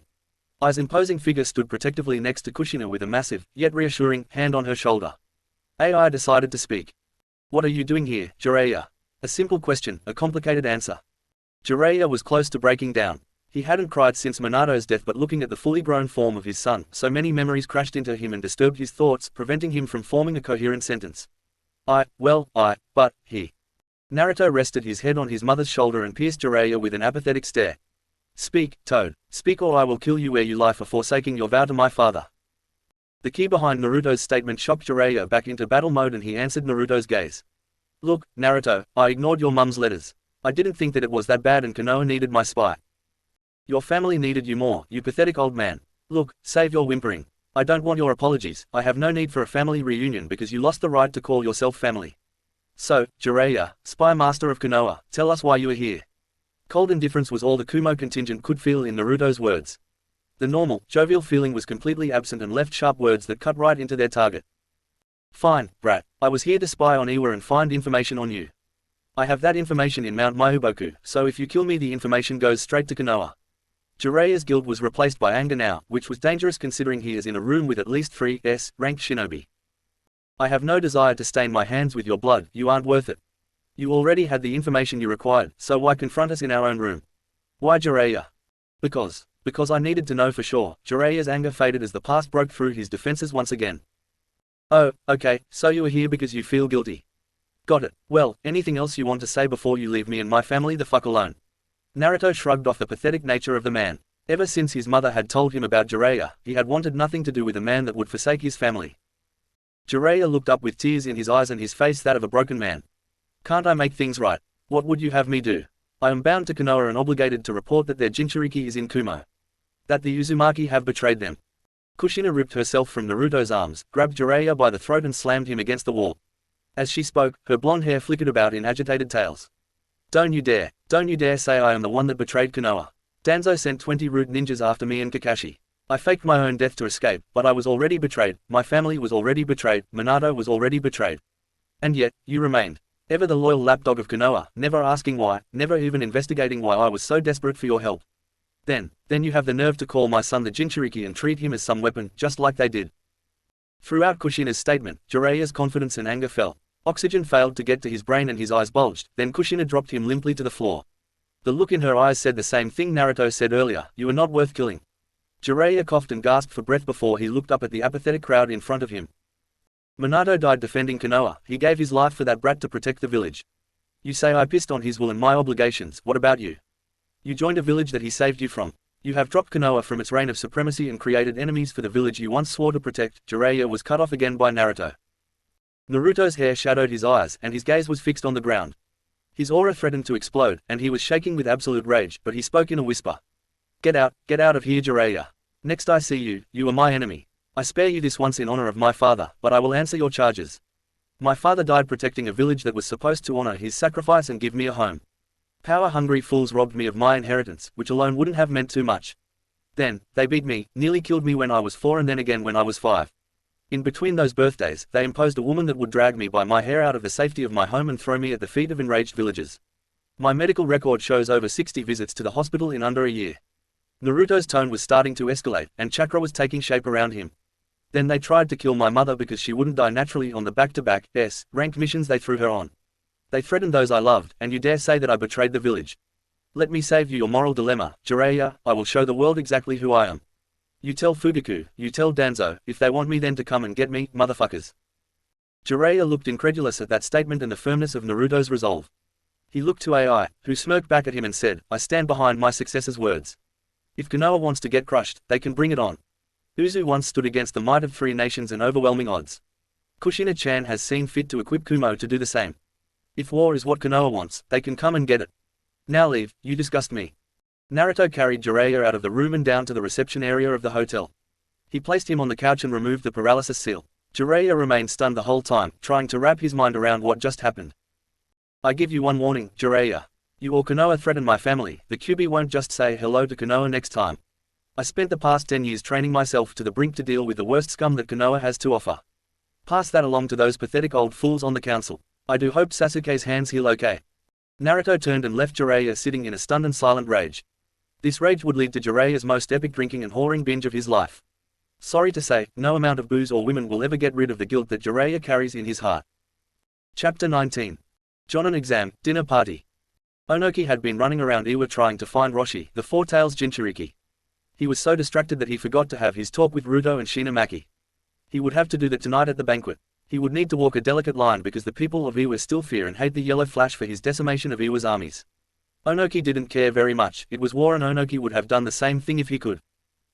Ai's imposing figure stood protectively next to Kushina with a massive, yet reassuring, hand on her shoulder. Ai decided to speak. What are you doing here, Jiraiya? A simple question, a complicated answer. Jiraiya was close to breaking down. He hadn't cried since Minato's death, but looking at the fully grown form of his son, so many memories crashed into him and disturbed his thoughts, preventing him from forming a coherent sentence. But, he. Naruto rested his head on his mother's shoulder and pierced Jiraiya with an apathetic stare. Speak, Toad. Speak or I will kill you where you lie for forsaking your vow to my father. The key behind Naruto's statement shocked Jiraiya back into battle mode and he answered Naruto's gaze. Look, Naruto, I ignored your mum's letters. I didn't think that it was that bad and Konoha needed my spy. Your family needed you more, you pathetic old man. Look, save your whimpering. I don't want your apologies, I have no need for a family reunion because you lost the right to call yourself family. So, Jiraiya, spy master of Konoha, tell us why you are here. Cold indifference was all the Kumo contingent could feel in Naruto's words. The normal, jovial feeling was completely absent and left sharp words that cut right into their target. Fine, brat, I was here to spy on Iwa and find information on you. I have that information in Mount Maihuboku, so if you kill me the information goes straight to Konoha. Jiraiya's guilt was replaced by anger now, which was dangerous considering he is in a room with at least 3S ranked shinobi. I have no desire to stain my hands with your blood, you aren't worth it. You already had the information you required, so why confront us in our own room? Why Jiraiya? Because I needed to know for sure. Jiraiya's anger faded as the past broke through his defenses once again. Oh, okay, so you are here because you feel guilty. Got it. Well, anything else you want to say before you leave me and my family the fuck alone? Naruto shrugged off the pathetic nature of the man. Ever since his mother had told him about Jiraiya, he had wanted nothing to do with a man that would forsake his family. Jiraiya looked up with tears in his eyes and his face that of a broken man. Can't I make things right? What would you have me do? I am bound to Konoha and obligated to report that their Jinchuriki is in Kumo. That the Uzumaki have betrayed them. Kushina ripped herself from Naruto's arms, grabbed Jiraiya by the throat and slammed him against the wall. As she spoke, her blonde hair flickered about in agitated tails. Don't you dare say I am the one that betrayed Konoha. Danzo sent 20 rude ninjas after me and Kakashi. I faked my own death to escape, but I was already betrayed, my family was already betrayed, Minato was already betrayed. And yet, you remained. Ever the loyal lapdog of Konoha, never asking why, never even investigating why I was so desperate for your help. Then you have the nerve to call my son the Jinchuriki and treat him as some weapon, just like they did. Throughout Kushina's statement, Jiraiya's confidence and anger fell. Oxygen failed to get to his brain and his eyes bulged, then Kushina dropped him limply to the floor. The look in her eyes said the same thing Naruto said earlier, you are not worth killing. Jiraiya coughed and gasped for breath before he looked up at the apathetic crowd in front of him. Minato died defending Konoha, he gave his life for that brat to protect the village. You say I pissed on his will and my obligations, what about you? You joined a village that he saved you from. You have dropped Konoha from its reign of supremacy and created enemies for the village you once swore to protect. Jiraiya was cut off again by Naruto. Naruto's hair shadowed his eyes and his gaze was fixed on the ground. His aura threatened to explode, and he was shaking with absolute rage, but he spoke in a whisper. Get out of here Jiraiya. Next I see you, you are my enemy. I spare you this once in honor of my father, but I will answer your charges. My father died protecting a village that was supposed to honor his sacrifice and give me a home. Power-hungry fools robbed me of my inheritance, which alone wouldn't have meant too much. Then, they beat me, nearly killed me when I was 4 and then again when I was 5. In between those birthdays, they imposed a woman that would drag me by my hair out of the safety of my home and throw me at the feet of enraged villagers. My medical record shows over 60 visits to the hospital in under a year. Naruto's tone was starting to escalate, and chakra was taking shape around him. Then they tried to kill my mother because she wouldn't die naturally on the back-to-back S-ranked missions they threw her on. They threatened those I loved, and you dare say that I betrayed the village. Let me save you your moral dilemma, Jiraiya, I will show the world exactly who I am. You tell Fugaku, you tell Danzo, if they want me then to come and get me, motherfuckers. Jiraiya looked incredulous at that statement and the firmness of Naruto's resolve. He looked to AI, who smirked back at him and said, I stand behind my successor's words. If Konoha wants to get crushed, they can bring it on. Uzu once stood against the might of 3 nations and overwhelming odds. Kushina-chan has seen fit to equip Kumo to do the same. If war is what Konoha wants, they can come and get it. Now leave, you disgust me. Naruto carried Jiraiya out of the room and down to the reception area of the hotel. He placed him on the couch and removed the paralysis seal. Jiraiya remained stunned the whole time, trying to wrap his mind around what just happened. I give you one warning, Jiraiya. You or Konoha threaten my family, the QB won't just say hello to Konoha next time. I spent the past 10 years training myself to the brink to deal with the worst scum that Konoha has to offer. Pass that along to those pathetic old fools on the council. I do hope Sasuke's hands heal okay. Naruto turned and left Jiraiya sitting in a stunned and silent rage. This rage would lead to Jiraiya's most epic drinking and whoring binge of his life. Sorry to say, no amount of booze or women will ever get rid of the guilt that Jiraiya carries in his heart. Chapter 19. Jonin exam, dinner party. Onoki had been running around Iwa trying to find Roshi, the Four-Tails Jinchuriki. He was so distracted that he forgot to have his talk with Ruto and Shinamaki. He would have to do that tonight at the banquet. He would need to walk a delicate line because the people of Iwa still fear and hate the Yellow Flash for his decimation of Iwa's armies. Onoki didn't care very much, it was war and Onoki would have done the same thing if he could.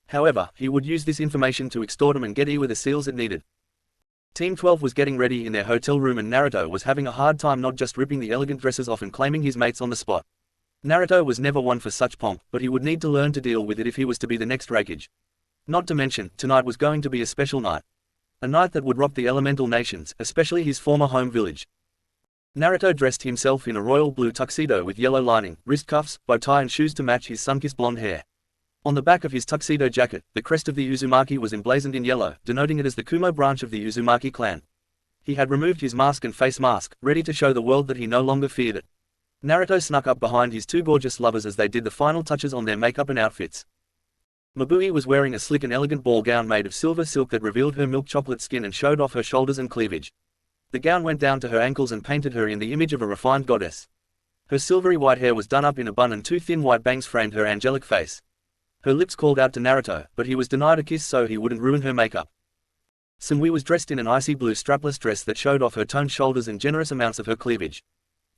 However, he would use this information to extort him and get Iwa the seals it needed. Team 12 was getting ready in their hotel room and Naruto was having a hard time not just ripping the elegant dresses off and claiming his mates on the spot. Naruto was never one for such pomp, but he would need to learn to deal with it if he was to be the next Refuge. Not to mention, tonight was going to be a special night. A night that would rock the elemental nations, especially his former home village. Naruto dressed himself in a royal blue tuxedo with yellow lining, wrist cuffs, bow tie and shoes to match his sun-kissed blonde hair. On the back of his tuxedo jacket, the crest of the Uzumaki was emblazoned in yellow, denoting it as the Kumo branch of the Uzumaki clan. He had removed his mask and face mask, ready to show the world that he no longer feared it. Naruto snuck up behind his 2 gorgeous lovers as they did the final touches on their makeup and outfits. Mabui was wearing a slick and elegant ball gown made of silver silk that revealed her milk chocolate skin and showed off her shoulders and cleavage. The gown went down to her ankles and painted her in the image of a refined goddess. Her silvery white hair was done up in a bun and 2 thin white bangs framed her angelic face. Her lips called out to Naruto, but he was denied a kiss so he wouldn't ruin her makeup. Sumui was dressed in an icy blue strapless dress that showed off her toned shoulders and generous amounts of her cleavage.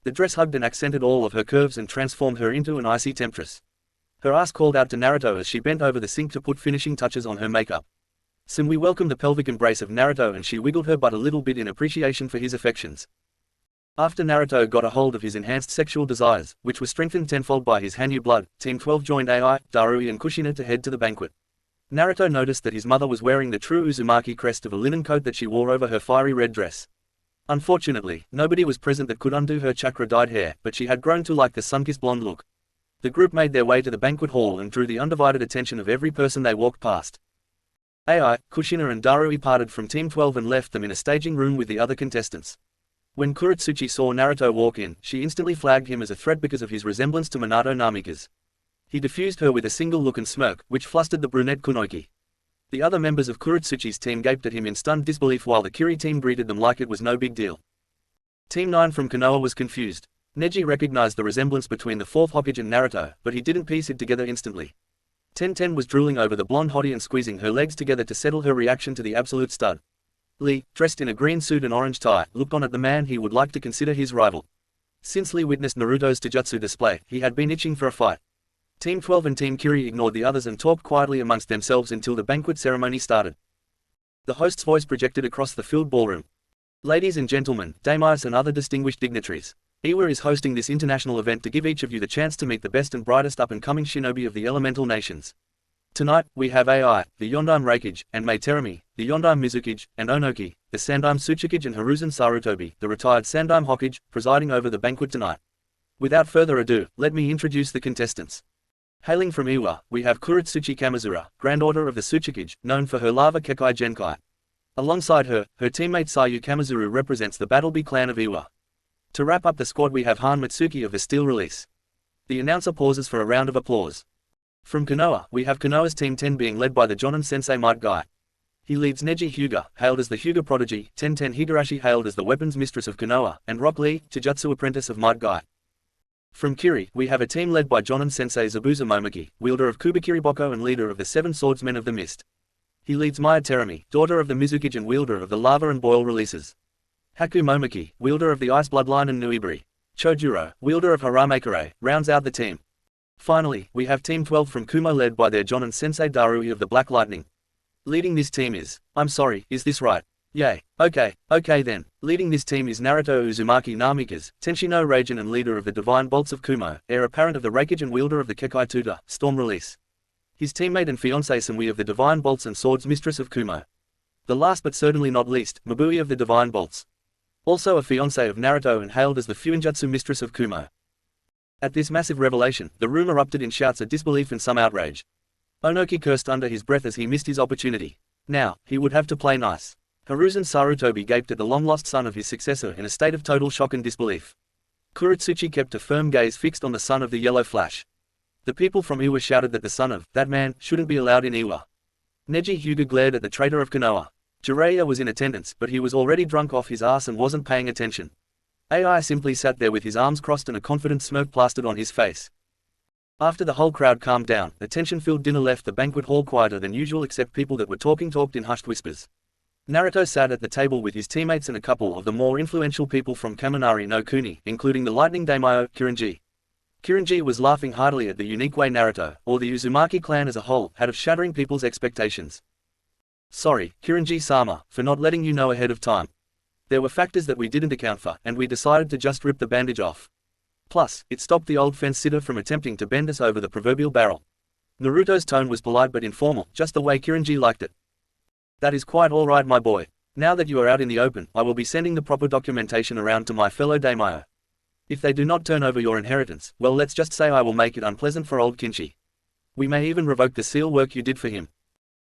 The dress hugged and accented all of her curves and transformed her into an icy temptress. Her ass called out to Naruto as she bent over the sink to put finishing touches on her makeup. Sumui welcomed the pelvic embrace of Naruto and she wiggled her butt a little bit in appreciation for his affections. After Naruto got a hold of his enhanced sexual desires, which were strengthened tenfold by his Hanyu blood, Team 12 joined Ai, Darui and Kushina to head to the banquet. Naruto noticed that his mother was wearing the true Uzumaki crest of a linen coat that she wore over her fiery red dress. Unfortunately, nobody was present that could undo her chakra-dyed hair, but she had grown to like the sun-kissed blonde look. The group made their way to the banquet hall and drew the undivided attention of every person they walked past. Ai, Kushina and Darui parted from Team 12 and left them in a staging room with the other contestants. When Kuretsuchi saw Naruto walk in, she instantly flagged him as a threat because of his resemblance to Minato Namikaze. He diffused her with a single look and smirk, which flustered the brunette Kunoki. The other members of Kuretsuchi's team gaped at him in stunned disbelief while the Kiri team greeted them like it was no big deal. Team 9 from Konoha was confused. Neji recognized the resemblance between the 4th Hokage and Naruto, but he didn't piece it together instantly. Ten was drooling over the blonde hottie and squeezing her legs together to settle her reaction to the absolute stud. Lee, dressed in a green suit and orange tie, looked on at the man he would like to consider his rival. Since Lee witnessed Naruto's taijutsu display, he had been itching for a fight. Team 12 and Team Kiri ignored the others and talked quietly amongst themselves until the banquet ceremony started. The host's voice projected across the filled ballroom. Ladies and gentlemen, daimyos and other distinguished dignitaries. Iwa is hosting this international event to give each of you the chance to meet the best and brightest up-and-coming shinobi of the elemental nations. Tonight, we have Ai, the Yondaime Reikage, and Mei Terumi, the Yondaime Mizukage, and Onoki, the Sandaime Tsuchikage and Hiruzen Sarutobi, the retired Sandaime Hokage, presiding over the banquet tonight. Without further ado, let me introduce the contestants. Hailing from Iwa, we have Kuretsuchi Kamizura, granddaughter of the Tsuchikage, known for her lava Kekai Genkai. Alongside her, her teammate Sayu Kamizuru represents the Battleby clan of Iwa. To wrap up the squad we have Han Mitsuki of the Steel Release. The announcer pauses for a round of applause. From Konoha, we have Konoha's Team 10 being led by the Jonin Sensei Might Guy. He leads Neji Hyuga, hailed as the Hyuga Prodigy, Ten Higurashi hailed as the Weapons Mistress of Konoha, and Rock Lee, Taijutsu Apprentice of Might Guy. From Kiri, we have a team led by Jonin Sensei Zabuza Momoki, wielder of Kubikiri Boko and leader of the 7 Swordsmen of the Mist. He leads Maya Terumi, daughter of the Mizukage and wielder of the Lava and Boil releases. Haku Momoki, wielder of the Ice Bloodline and Nuibari. Chojuro, wielder of Haramakare, rounds out the team. Finally, we have Team 12 from Kumo led by their Jonin Sensei Darui of the Black Lightning. Leading this team is, I'm sorry, is this right? Yay, okay then. Leading this team is Naruto Uzumaki Namikaze, Tenshino Raijin and leader of the Divine Bolts of Kumo, heir apparent of the Reikage and wielder of the Kekai Tuta, Storm Release. His teammate and fiancée Samui of the Divine Bolts and Swords Mistress of Kumo. The last but certainly not least, Mabui of the Divine Bolts. Also a fiancée of Naruto and hailed as the Fuinjutsu Mistress of Kumo. At this massive revelation, the room erupted in shouts of disbelief and some outrage. Onoki cursed under his breath as he missed his opportunity. Now, he would have to play nice. Hiruzen Sarutobi gaped at the long-lost son of his successor in a state of total shock and disbelief. Kuretsuchi kept a firm gaze fixed on the son of the Yellow Flash. The people from Iwa shouted that the son of that man shouldn't be allowed in Iwa. Neji Hyuga glared at the traitor of Konoha. Jiraiya was in attendance, but he was already drunk off his ass and wasn't paying attention. Ai simply sat there with his arms crossed and a confident smirk plastered on his face. After the whole crowd calmed down, the tension-filled dinner left the banquet hall quieter than usual except people that were talked in hushed whispers. Naruto sat at the table with his teammates and a couple of the more influential people from Kaminari no Kuni, including the Lightning Daimyo, Kirinji. Kirinji was laughing heartily at the unique way Naruto, or the Uzumaki clan as a whole, had of shattering people's expectations. Sorry, Kirinji-sama, for not letting you know ahead of time. There were factors that we didn't account for, and we decided to just rip the bandage off. Plus, it stopped the old fence-sitter from attempting to bend us over the proverbial barrel. Naruto's tone was polite but informal, just the way Kirinji liked it. That is quite all right, my boy. Now that you are out in the open, I will be sending the proper documentation around to my fellow daimyo. If they do not turn over your inheritance, well, let's just say I will make it unpleasant for old Kinshi. We may even revoke the seal work you did for him.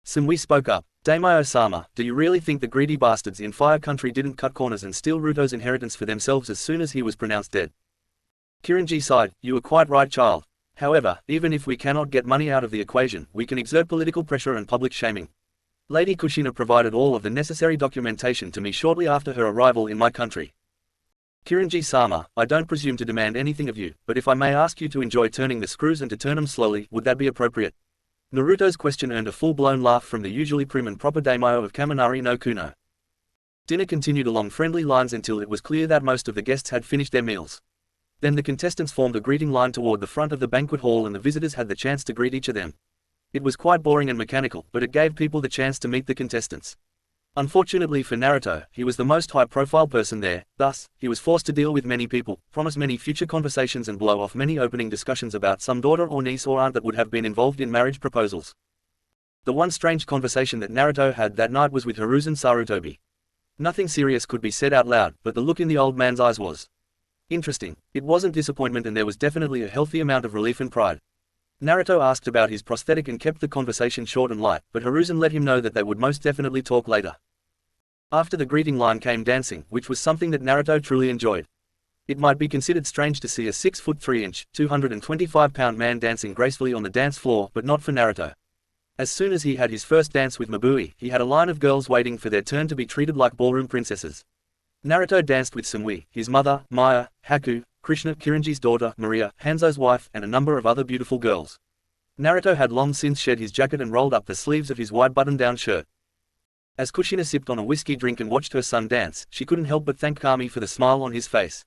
Samui spoke up. Daimyo-sama, do you really think the greedy bastards in Fire Country didn't cut corners and steal Ruto's inheritance for themselves as soon as he was pronounced dead? Kirinji sighed. You are quite right, child. However, even if we cannot get money out of the equation, we can exert political pressure and public shaming. Lady Kushina provided all of the necessary documentation to me shortly after her arrival in my country. Kirinji-sama, I don't presume to demand anything of you, but if I may ask you to enjoy turning the screws and to turn them slowly, would that be appropriate? Naruto's question earned a full-blown laugh from the usually prim and proper daimyo of Kaminari no Kuno. Dinner continued along friendly lines until it was clear that most of the guests had finished their meals. Then the contestants formed a greeting line toward the front of the banquet hall and the visitors had the chance to greet each of them. It was quite boring and mechanical, but it gave people the chance to meet the contestants. Unfortunately for Naruto, he was the most high-profile person there, thus, he was forced to deal with many people, promise many future conversations and blow off many opening discussions about some daughter or niece or aunt that would have been involved in marriage proposals. The one strange conversation that Naruto had that night was with Hiruzen Sarutobi. Nothing serious could be said out loud, but the look in the old man's eyes was. Interesting. It wasn't disappointment, and there was definitely a healthy amount of relief and pride. Naruto asked about his prosthetic and kept the conversation short and light, but Hiruzen let him know that they would most definitely talk later. After the greeting line came dancing, which was something that Naruto truly enjoyed. It might be considered strange to see a 6'3", 225-pound man dancing gracefully on the dance floor, but not for Naruto. As soon as he had his first dance with Mabui, he had a line of girls waiting for their turn to be treated like ballroom princesses. Naruto danced with Sumui, his mother, Maya, Haku, Krishna, Kirinji's daughter, Maria, Hanzo's wife, and a number of other beautiful girls. Naruto had long since shed his jacket and rolled up the sleeves of his wide button-down shirt. As Kushina sipped on a whiskey drink and watched her son dance, she couldn't help but thank Kami for the smile on his face.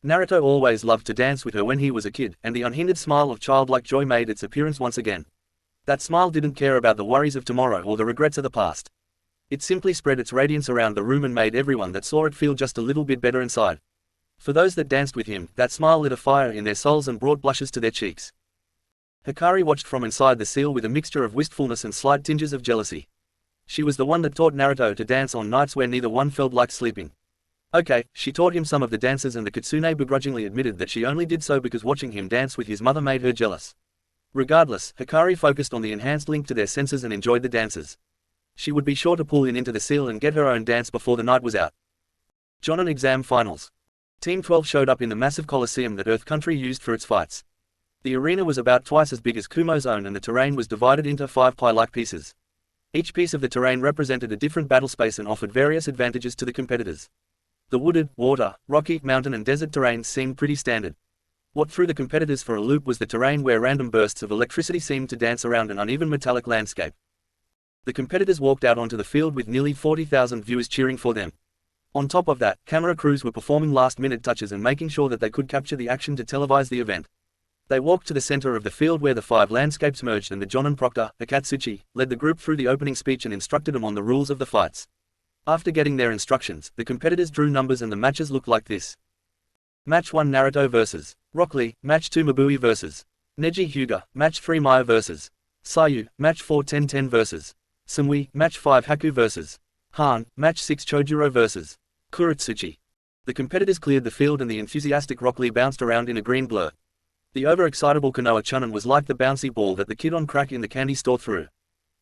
Naruto always loved to dance with her when he was a kid, and the unhindered smile of childlike joy made its appearance once again. That smile didn't care about the worries of tomorrow or the regrets of the past. It simply spread its radiance around the room and made everyone that saw it feel just a little bit better inside. For those that danced with him, that smile lit a fire in their souls and brought blushes to their cheeks. Hikari watched from inside the seal with a mixture of wistfulness and slight tinges of jealousy. She was the one that taught Naruto to dance on nights where neither one felt like sleeping. Okay, she taught him some of the dances, and the Kitsune begrudgingly admitted that she only did so because watching him dance with his mother made her jealous. Regardless, Hikari focused on the enhanced link to their senses and enjoyed the dances. She would be sure to pull in into the seal and get her own dance before the night was out. Jonin exam finals. Team 12 showed up in the massive coliseum that Earth Country used for its fights. The arena was about twice as big as Kumo's own, and the terrain was divided into 5 pie-like pieces. Each piece of the terrain represented a different battle space and offered various advantages to the competitors. The wooded, water, rocky, mountain and desert terrains seemed pretty standard. What threw the competitors for a loop was the terrain where random bursts of electricity seemed to dance around an uneven metallic landscape. The competitors walked out onto the field with nearly 40,000 viewers cheering for them. On top of that, camera crews were performing last-minute touches and making sure that they could capture the action to televise the event. They walked to the center of the field where the 5 landscapes merged, and the Jonin proctor, Akatsuchi, led the group through the opening speech and instructed them on the rules of the fights. After getting their instructions, the competitors drew numbers and the matches looked like this. Match 1 Naruto vs. Rock Lee, Match 2 Mabui vs. Neji Hyuga, Match 3 Maya vs. Sayu, Match 4 Ten vs. Sumui, Match 5 Haku vs. Han, Match 6 Chojuro vs. Kuratsuchi. The competitors cleared the field and the enthusiastic Rock Lee bounced around in a green blur. The overexcitable Konoha Chunin was like the bouncy ball that the kid on crack in the candy store threw.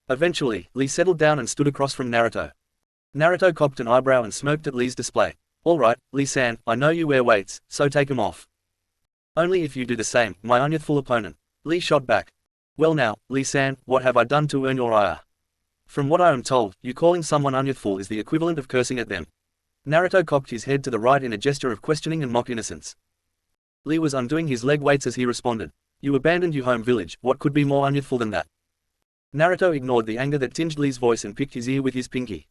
Eventually, Lee settled down and stood across from Naruto. Naruto cocked an eyebrow and smirked at Lee's display. Alright, Lee-san, I know you wear weights, so take 'em off. Only if you do the same, my unyouthful opponent. Lee shot back. Well now, Lee-san, what have I done to earn your ire? From what I am told, you calling someone unyouthful is the equivalent of cursing at them. Naruto cocked his head to the right in a gesture of questioning and mock innocence. Lee was undoing his leg weights as he responded. You abandoned your home village, what could be more unyouthful than that? Naruto ignored the anger that tinged Lee's voice and picked his ear with his pinky.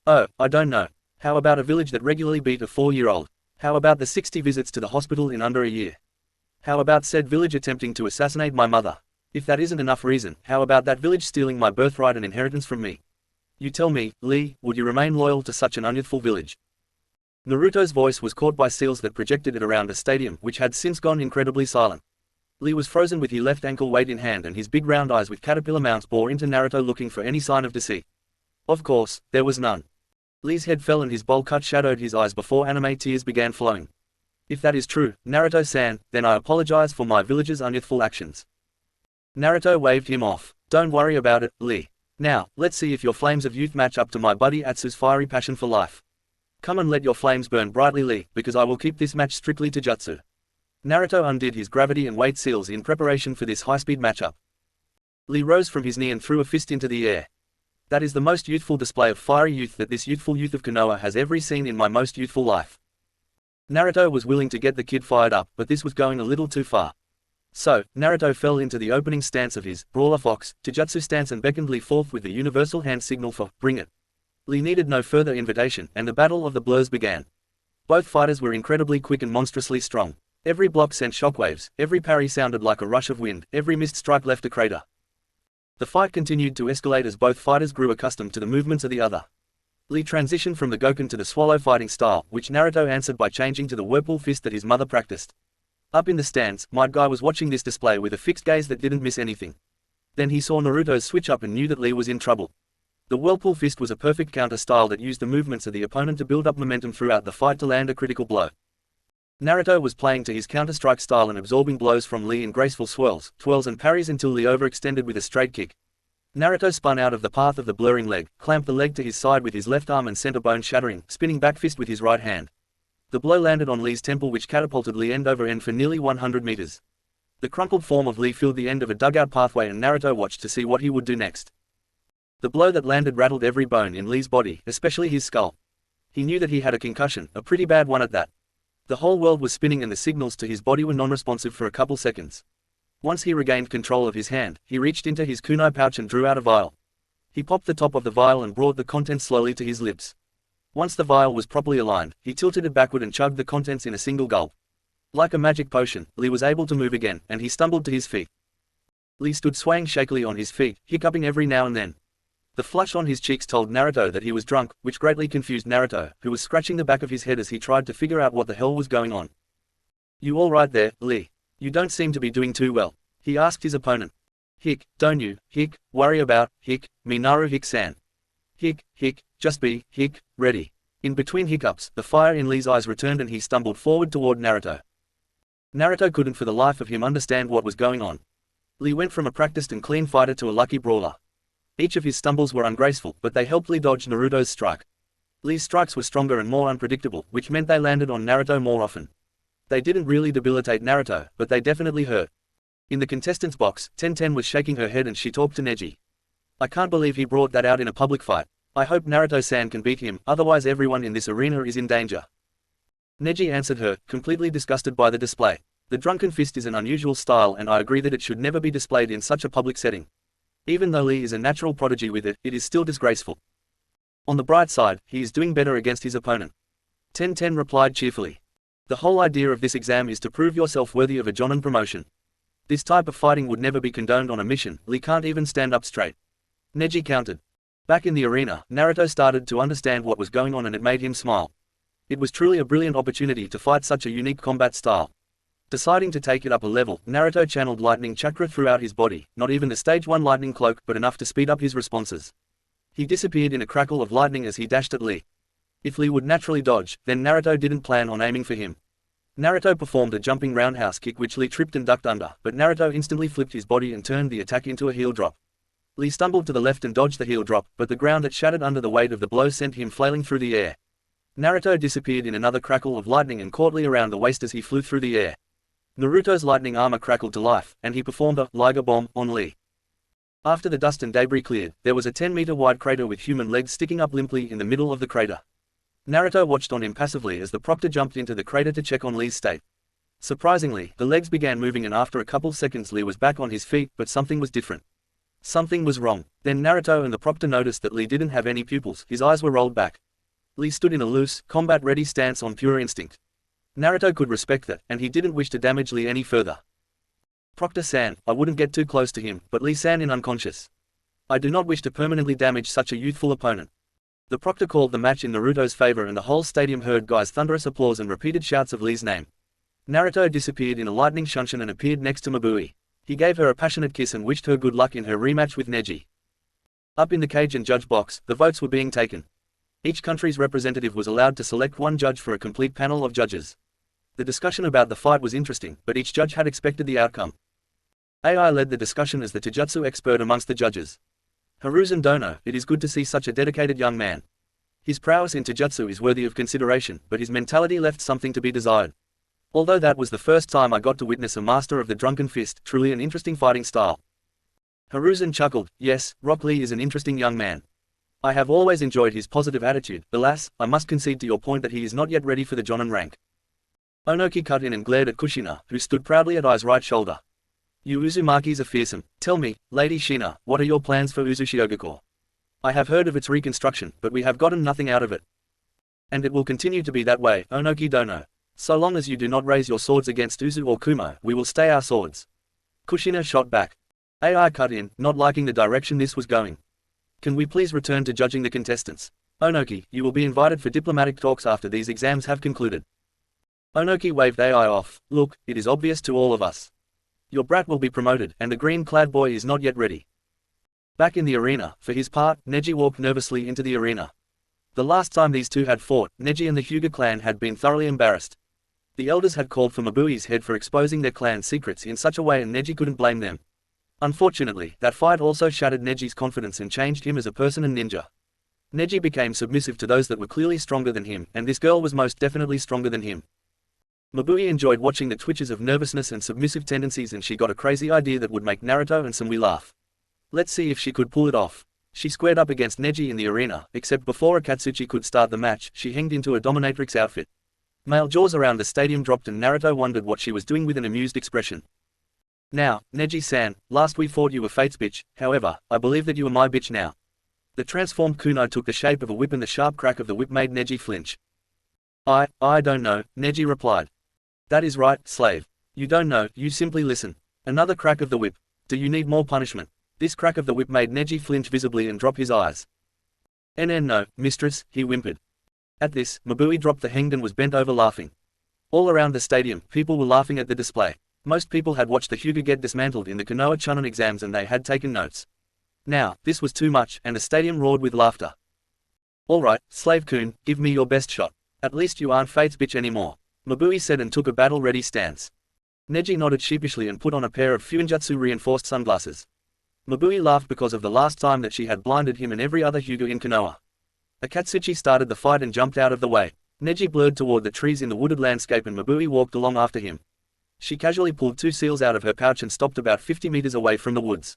Oh, I don't know. How about a village that regularly beat a 4-year-old? How about the 60 visits to the hospital in under a year? How about said village attempting to assassinate my mother? If that isn't enough reason, how about that village stealing my birthright and inheritance from me? You tell me, Lee, would you remain loyal to such an unyouthful village? Naruto's voice was caught by seals that projected it around a stadium which had since gone incredibly silent. Lee was frozen with his left ankle weight in hand, and his big round eyes with caterpillar mounts bore into Naruto looking for any sign of deceit. Of course, there was none. Lee's head fell and his bowl cut shadowed his eyes before anime tears began flowing. If that is true, Naruto-san, then I apologize for my village's unyouthful actions. Naruto waved him off. Don't worry about it, Lee. Now, let's see if your flames of youth match up to my buddy Atsu's fiery passion for life. Come and let your flames burn brightly, Lee, because I will keep this match strictly to jutsu. Naruto undid his gravity and weight seals in preparation for this high-speed matchup. Lee rose from his knee and threw a fist into the air. That is the most youthful display of fiery youth that this youthful youth of Konoha has ever seen in my most youthful life. Naruto was willing to get the kid fired up, but this was going a little too far. So, Naruto fell into the opening stance of his Brawler Fox Taijutsu stance and beckoned Lee forth with the universal hand signal for bring it. Lee needed no further invitation, and the battle of the blurs began. Both fighters were incredibly quick and monstrously strong. Every block sent shockwaves, every parry sounded like a rush of wind, every missed strike left a crater. The fight continued to escalate as both fighters grew accustomed to the movements of the other. Lee transitioned from the Goken to the Swallow fighting style, which Naruto answered by changing to the Whirlpool fist that his mother practiced. Up in the stands, Might Guy was watching this display with a fixed gaze that didn't miss anything. Then he saw Naruto's switch up and knew that Lee was in trouble. The Whirlpool fist was a perfect counter style that used the movements of the opponent to build up momentum throughout the fight to land a critical blow. Naruto was playing to his counter-strike style and absorbing blows from Lee in graceful swirls, twirls and parries until Lee overextended with a straight kick. Naruto spun out of the path of the blurring leg, clamped the leg to his side with his left arm and sent a bone shattering, spinning back fist with his right hand. The blow landed on Lee's temple which catapulted Lee end over end for nearly 100 meters. The crumpled form of Lee filled the end of a dugout pathway and Naruto watched to see what he would do next. The blow that landed rattled every bone in Lee's body, especially his skull. He knew that he had a concussion, a pretty bad one at that. The whole world was spinning and the signals to his body were non-responsive for a couple seconds. Once he regained control of his hand, he reached into his kunai pouch and drew out a vial. He popped the top of the vial and brought the contents slowly to his lips. Once the vial was properly aligned, he tilted it backward and chugged the contents in a single gulp. Like a magic potion, Lee was able to move again, and he stumbled to his feet. Lee stood swaying shakily on his feet, hiccuping every now and then. The flush on his cheeks told Naruto that he was drunk, which greatly confused Naruto, who was scratching the back of his head as he tried to figure out what the hell was going on. "You all right there, Lee? You don't seem to be doing too well," he asked his opponent. "Hick, don't you, hick, worry about, hick, Minaru hick-san. Hick, just be, hick, ready." In between hiccups, the fire in Lee's eyes returned and he stumbled forward toward Naruto. Naruto couldn't for the life of him understand what was going on. Lee went from a practiced and clean fighter to a lucky brawler. Each of his stumbles were ungraceful, but they helped Lee dodge Naruto's strike. Lee's strikes were stronger and more unpredictable, which meant they landed on Naruto more often. They didn't really debilitate Naruto, but they definitely hurt. In the contestants' box, Tenten was shaking her head and she talked to Neji. "I can't believe he brought that out in a public fight. I hope Naruto-san can beat him, otherwise everyone in this arena is in danger." Neji answered her, completely disgusted by the display. "The drunken fist is an unusual style and I agree that it should never be displayed in such a public setting. Even though Lee is a natural prodigy with it, it is still disgraceful. On the bright side, he is doing better against his opponent." Tenten replied cheerfully. "The whole idea of this exam is to prove yourself worthy of a Jonin promotion. This type of fighting would never be condoned on a mission. Lee can't even stand up straight." Neji countered. Back in the arena, Naruto started to understand what was going on and it made him smile. It was truly a brilliant opportunity to fight such a unique combat style. Deciding to take it up a level, Naruto channeled lightning chakra throughout his body, not even the stage 1 lightning cloak but enough to speed up his responses. He disappeared in a crackle of lightning as he dashed at Lee. If Lee would naturally dodge, then Naruto didn't plan on aiming for him. Naruto performed a jumping roundhouse kick which Lee tripped and ducked under, but Naruto instantly flipped his body and turned the attack into a heel drop. Lee stumbled to the left and dodged the heel drop, but the ground that shattered under the weight of the blow sent him flailing through the air. Naruto disappeared in another crackle of lightning and caught Lee around the waist as he flew through the air. Naruto's lightning armor crackled to life, and he performed a Liger Bomb on Lee. After the dust and debris cleared, there was a 10-meter wide crater with human legs sticking up limply in the middle of the crater. Naruto watched on impassively as the proctor jumped into the crater to check on Lee's state. Surprisingly, the legs began moving and after a couple seconds Lee was back on his feet, but something was different. Something was wrong. Then Naruto and the proctor noticed that Lee didn't have any pupils, his eyes were rolled back. Lee stood in a loose, combat-ready stance on pure instinct. Naruto could respect that, and he didn't wish to damage Lee any further. "Proctor-san, I wouldn't get too close to him, but Lee-san is unconscious. I do not wish to permanently damage such a youthful opponent." The proctor called the match in Naruto's favor and the whole stadium heard Guy's thunderous applause and repeated shouts of Lee's name. Naruto disappeared in a lightning shunshin and appeared next to Mabui. He gave her a passionate kiss and wished her good luck in her rematch with Neji. Up in the cage and judge box, the votes were being taken. Each country's representative was allowed to select one judge for a complete panel of judges. The discussion about the fight was interesting, but each judge had expected the outcome. AI led the discussion as the Taijutsu expert amongst the judges. "Hiruzen Dono, it is good to see such a dedicated young man. His prowess in Taijutsu is worthy of consideration, but his mentality left something to be desired. Although that was the first time I got to witness a master of the drunken fist, truly an interesting fighting style." Hiruzen chuckled. "Yes, Rock Lee is an interesting young man. I have always enjoyed his positive attitude. Alas, I must concede to your point that he is not yet ready for the Jonin rank." Onoki cut in and glared at Kushina, who stood proudly at Ai's right shoulder. "You Uzumakis are fearsome. Tell me, Lady Shina, what are your plans for Uzushiogakure? I have heard of its reconstruction, but we have gotten nothing out of it. And it will continue to be that way, Onoki Dono. So long as you do not raise your swords against Uzu or Kumo, we will stay our swords." Kushina shot back. AI cut in, not liking the direction this was going. "Can we please return to judging the contestants? Onoki, you will be invited for diplomatic talks after these exams have concluded." Onoki waved AI off. "Look, it is obvious to all of us. Your brat will be promoted, and the green-clad boy is not yet ready." Back in the arena, for his part, Neji walked nervously into the arena. The last time these two had fought, Neji and the Hyuga clan had been thoroughly embarrassed. The elders had called for Mabui's head for exposing their clan's secrets in such a way, and Neji couldn't blame them. Unfortunately, that fight also shattered Neji's confidence and changed him as a person and ninja. Neji became submissive to those that were clearly stronger than him, and this girl was most definitely stronger than him. Mabui enjoyed watching the twitches of nervousness and submissive tendencies, and she got a crazy idea that would make Naruto and Samui laugh. Let's see if she could pull it off. She squared up against Neji in the arena, except before Akatsuchi could start the match, she hanged into a dominatrix outfit. Male jaws around the stadium dropped and Naruto wondered what she was doing with an amused expression. Now, Neji-san, last we fought you were Fate's bitch, however, I believe that you are my bitch now. The transformed Kuno took the shape of a whip and the sharp crack of the whip made Neji flinch. I don't know, Neji replied. That is right, slave. You don't know, you simply listen. Another crack of the whip. Do you need more punishment? This crack of the whip made Neji flinch visibly and drop his eyes. No, mistress, he whimpered. At this, Mabui dropped the hanged and was bent over laughing. All around the stadium, people were laughing at the display. Most people had watched the Hyuga get dismantled in the Konoha Chunin exams and they had taken notes. Now, this was too much, and the stadium roared with laughter. Alright, Slave-kun, give me your best shot. At least you aren't Fate's bitch anymore, Mabui said and took a battle-ready stance. Neji nodded sheepishly and put on a pair of Fuinjutsu-reinforced sunglasses. Mabui laughed because of the last time that she had blinded him and every other Hyuga in Konoha. Akatsuchi started the fight and jumped out of the way. Neji blurred toward the trees in the wooded landscape and Mabui walked along after him. She casually pulled 2 seals out of her pouch and stopped about 50 meters away from the woods.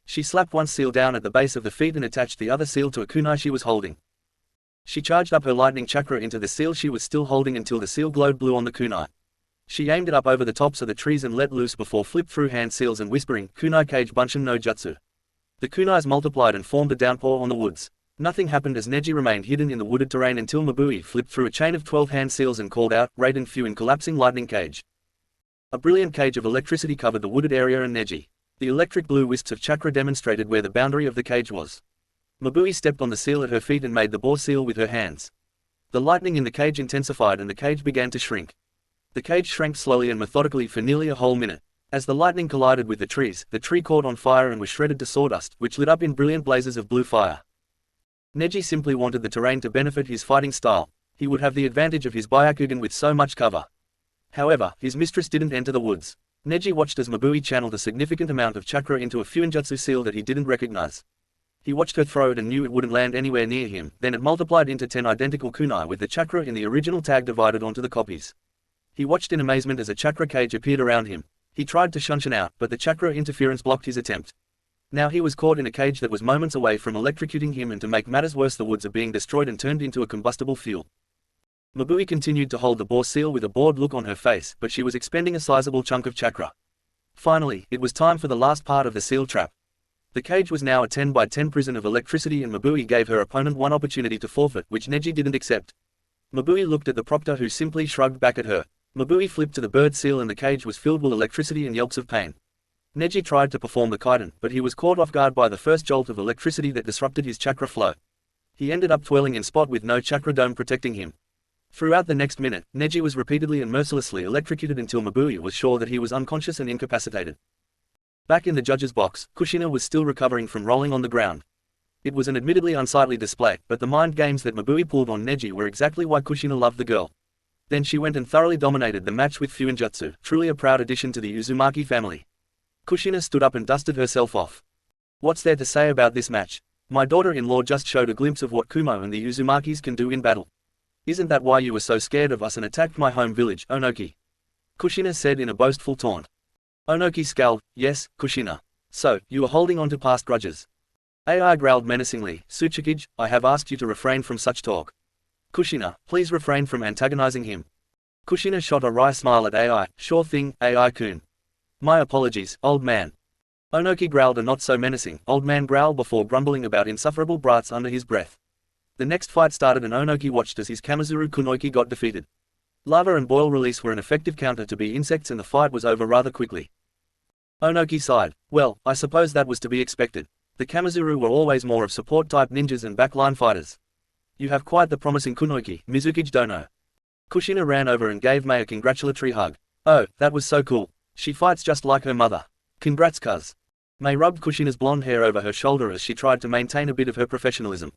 She slapped one seal down at the base of the feet and attached the other seal to a kunai she was holding. She charged up her lightning chakra into the seal she was still holding until the seal glowed blue on the kunai. She aimed it up over the tops of the trees and let loose before flipped through hand seals and whispering, Kunai Kage Bunshin no Jutsu. The kunais multiplied and formed a downpour on the woods. Nothing happened as Neji remained hidden in the wooded terrain until Mabui flipped through a chain of 12 hand seals and called out, Raiden Fu in collapsing lightning cage. A brilliant cage of electricity covered the wooded area and Neji. The electric blue wisps of chakra demonstrated where the boundary of the cage was. Mabui stepped on the seal at her feet and made the boar seal with her hands. The lightning in the cage intensified and the cage began to shrink. The cage shrank slowly and methodically for nearly a whole minute. As the lightning collided with the tree caught on fire and was shredded to sawdust, which lit up in brilliant blazes of blue fire. Neji simply wanted the terrain to benefit his fighting style. He would have the advantage of his Byakugan with so much cover. However, his mistress didn't enter the woods. Neji watched as Mabui channeled a significant amount of chakra into a Fuinjutsu seal that he didn't recognize. He watched her throw it and knew it wouldn't land anywhere near him, then it multiplied into 10 identical kunai with the chakra in the original tag divided onto the copies. He watched in amazement as a chakra cage appeared around him. He tried to shunshin out, but the chakra interference blocked his attempt. Now he was caught in a cage that was moments away from electrocuting him, and to make matters worse the woods are being destroyed and turned into a combustible fuel. Mabui continued to hold the boar seal with a bored look on her face, but she was expending a sizable chunk of chakra. Finally, it was time for the last part of the seal trap. The cage was now a 10 by 10 prison of electricity and Mabui gave her opponent one opportunity to forfeit, which Neji didn't accept. Mabui looked at the proctor who simply shrugged back at her. Mabui flipped to the bird seal and the cage was filled with electricity and yelps of pain. Neji tried to perform the kaidan, but he was caught off guard by the first jolt of electricity that disrupted his chakra flow. He ended up twirling in spot with no chakra dome protecting him. Throughout the next minute, Neji was repeatedly and mercilessly electrocuted until Mabui was sure that he was unconscious and incapacitated. Back in the judge's box, Kushina was still recovering from rolling on the ground. It was an admittedly unsightly display, but the mind games that Mabui pulled on Neji were exactly why Kushina loved the girl. Then she went and thoroughly dominated the match with Fuinjutsu, truly a proud addition to the Uzumaki family. Kushina stood up and dusted herself off. What's there to say about this match? My daughter-in-law just showed a glimpse of what Kumo and the Uzumakis can do in battle. Isn't that why you were so scared of us and attacked my home village, Onoki? Kushina said in a boastful taunt. Onoki scowled. Yes, Kushina. So, you are holding on to past grudges. Ai growled menacingly. Tsuchikage, I have asked you to refrain from such talk. Kushina, please refrain from antagonizing him. Kushina shot a wry smile at Ai. Sure thing, Ai-kun. My apologies, old man. Onoki growled a not so menacing old man growl before grumbling about insufferable brats under his breath. The next fight started and Onoki watched as his Kamizuru Kunoiki got defeated. Lava and boil release were an effective counter to bee insects and the fight was over rather quickly. Onoki sighed. Well, I suppose that was to be expected. The Kamizuru were always more of support-type ninjas and backline fighters. You have quite the promising Kunoiki, Mizukage Dono. Kushina ran over and gave Mei a congratulatory hug. Oh, that was so cool. She fights just like her mother. Congrats cuz. Mei rubbed Kushina's blonde hair over her shoulder as she tried to maintain a bit of her professionalism.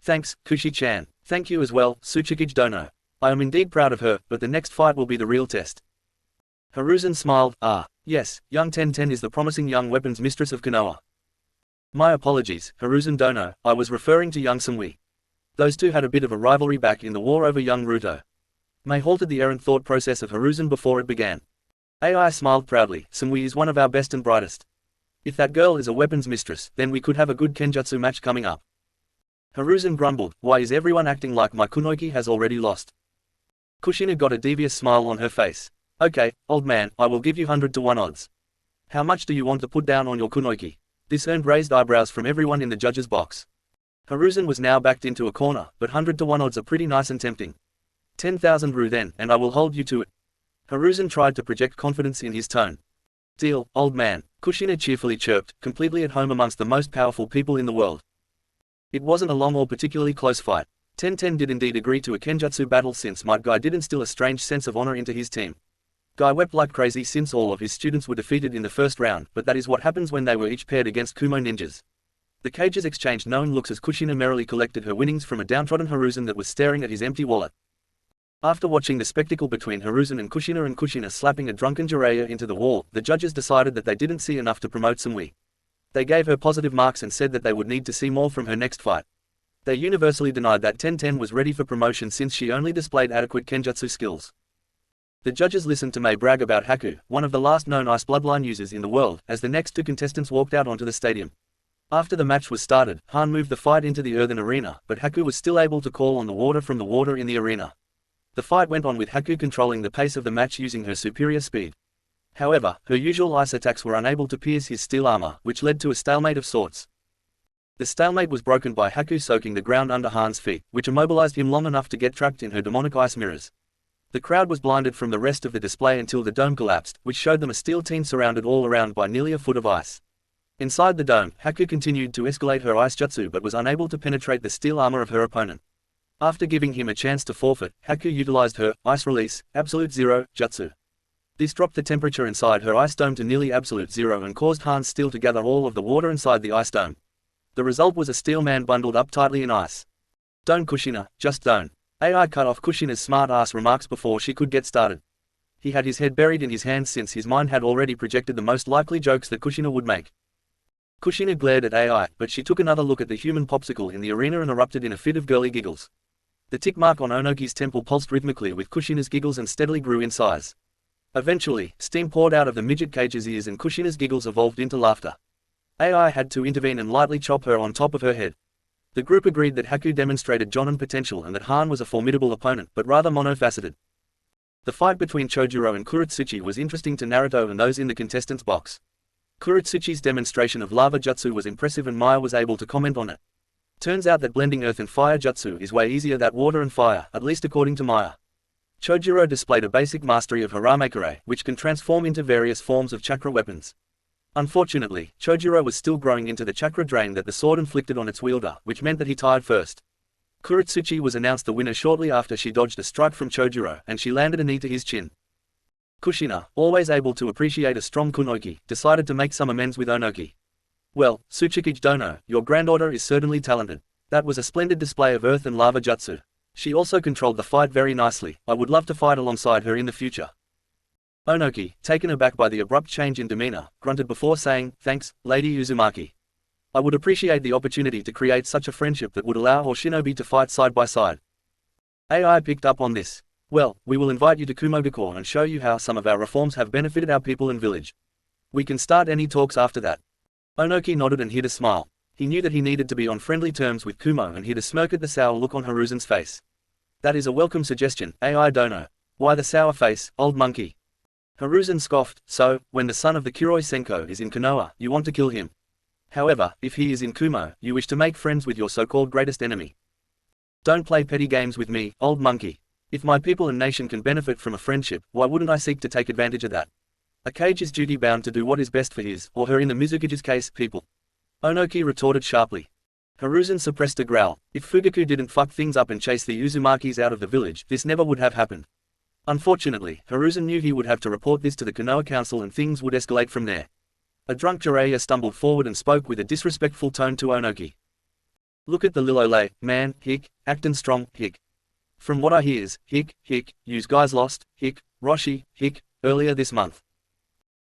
Thanks, Kushi-chan. Thank you as well, Tsuchikage Dono. I am indeed proud of her, but the next fight will be the real test. Hiruzen smiled. Ah, yes, young Ten is the promising young weapons mistress of Konoha. My apologies, Hiruzen Dono, I was referring to young Samui. Those two had a bit of a rivalry back in the war over young Naruto. May halted the errant thought process of Hiruzen before it began. AI smiled proudly. Samui is one of our best and brightest. If that girl is a weapons mistress, then we could have a good Kenjutsu match coming up. Hiruzen grumbled, why is everyone acting like my kunoichi has already lost? Kushina got a devious smile on her face. Okay, old man, I will give you 100-to-1 odds. How much do you want to put down on your kunoichi? This earned raised eyebrows from everyone in the judge's box. Hiruzen was now backed into a corner, but 100-to-1 odds are pretty nice and tempting. 10,000 Ru then, and I will hold you to it. Hiruzen tried to project confidence in his tone. Deal, old man, Kushina cheerfully chirped, completely at home amongst the most powerful people in the world. It wasn't a long or particularly close fight. Ten did indeed agree to a Kenjutsu battle since Might Guy did instill a strange sense of honor into his team. Guy wept like crazy since all of his students were defeated in the first round, but that is what happens when they were each paired against Kumo ninjas. The cages exchanged knowing looks as Kushina merrily collected her winnings from a downtrodden Hiruzen that was staring at his empty wallet. After watching the spectacle between Hiruzen and Kushina slapping a drunken Jiraiya into the wall, the judges decided that they didn't see enough to promote Samui. They gave her positive marks and said that they would need to see more from her next fight. They universally denied that Ten was ready for promotion since she only displayed adequate Kenjutsu skills. The judges listened to Mei brag about Haku, one of the last known ice bloodline users in the world, as the next two contestants walked out onto the stadium. After the match was started, Han moved the fight into the earthen arena, but Haku was still able to call on the water from the water in the arena. The fight went on with Haku controlling the pace of the match using her superior speed. However, her usual ice attacks were unable to pierce his steel armor, which led to a stalemate of sorts. The stalemate was broken by Haku soaking the ground under Han's feet, which immobilized him long enough to get trapped in her demonic ice mirrors. The crowd was blinded from the rest of the display until the dome collapsed, which showed them a steel team surrounded all around by nearly a foot of ice. Inside the dome, Haku continued to escalate her ice jutsu but was unable to penetrate the steel armor of her opponent. After giving him a chance to forfeit, Haku utilized her ice release, absolute zero, jutsu. This dropped the temperature inside her ice dome to nearly absolute zero and caused Han's steel to gather all of the water inside the ice dome. The result was a steel man bundled up tightly in ice. Don't Kushina, just don't. AI cut off Kushina's smart-ass remarks before she could get started. He had his head buried in his hands since his mind had already projected the most likely jokes that Kushina would make. Kushina glared at AI, but she took another look at the human popsicle in the arena and erupted in a fit of girly giggles. The tick mark on Onoki's temple pulsed rhythmically with Kushina's giggles and steadily grew in size. Eventually, steam poured out of the midget cage's ears and Kushina's giggles evolved into laughter. AI had to intervene and lightly chop her on top of her head. The group agreed that Haku demonstrated Jonin potential and that Han was a formidable opponent but rather monofaceted. The fight between Chojuro and Kuretsuchi was interesting to Naruto and those in the contestants' box. Kuretsuchi's demonstration of lava jutsu was impressive and Maya was able to comment on it. Turns out that blending earth and fire jutsu is way easier than water and fire, at least according to Maya. Chojuro displayed a basic mastery of Haramakure, which can transform into various forms of chakra weapons. Unfortunately, Chojuro was still growing into the chakra drain that the sword inflicted on its wielder, which meant that he tied first. Kuretsuchi was announced the winner shortly after she dodged a strike from Chojuro and she landed a knee to his chin. Kushina, always able to appreciate a strong kunoichi, decided to make some amends with Onoki. Well, Tsuchikage Dono, your granddaughter is certainly talented. That was a splendid display of earth and lava jutsu. She also controlled the fight very nicely. I would love to fight alongside her in the future. Onoki, taken aback by the abrupt change in demeanor, grunted before saying, thanks, Lady Uzumaki. I would appreciate the opportunity to create such a friendship that would allow our shinobi to fight side by side. AI picked up on this. Well, we will invite you to Kumogakure and show you how some of our reforms have benefited our people and village. We can start any talks after that. Onoki nodded and hid a smile. He knew that he needed to be on friendly terms with Kumo and hid a smirk at the sour look on Hiruzen's face. That is a welcome suggestion, AI Dono. Why the sour face, old monkey? Hiruzen scoffed, so, when the son of the Kuroi Senko is in Konoha, you want to kill him. However, if he is in Kumo, you wish to make friends with your so-called greatest enemy. Don't play petty games with me, old monkey. If my people and nation can benefit from a friendship, why wouldn't I seek to take advantage of that? A kage is duty-bound to do what is best for his, or her in the Mizukage's case, people. Onoki retorted sharply. Hiruzen suppressed a growl. If Fugaku didn't fuck things up and chase the Uzumakis out of the village, this never would have happened. Unfortunately, Hiruzen knew he would have to report this to the Konoha Council and things would escalate from there. A drunk Jiraiya stumbled forward and spoke with a disrespectful tone to Onoki. Look at the lil ole, man, hick, actin' strong, hick. From what I hears, use guys lost, Roshi, earlier this month.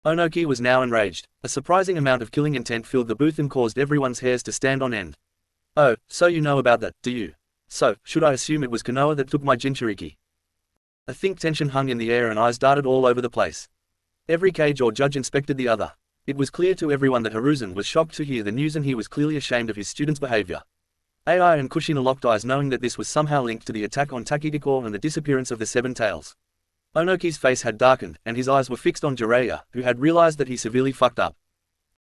Onoki was now enraged. A surprising amount of killing intent filled the booth and caused everyone's hairs to stand on end. Oh, so you know about that, do you? So, should I assume it was Konoha that took my Jinchuriki? A thick tension hung in the air and eyes darted all over the place. Every cage or judge inspected the other. It was clear to everyone that Hiruzen was shocked to hear the news and he was clearly ashamed of his student's behavior. AI and Kushina locked eyes knowing that this was somehow linked to the attack on Takideko and the disappearance of the Seven Tails. Onoki's face had darkened, and his eyes were fixed on Jiraiya, who had realized that he severely fucked up.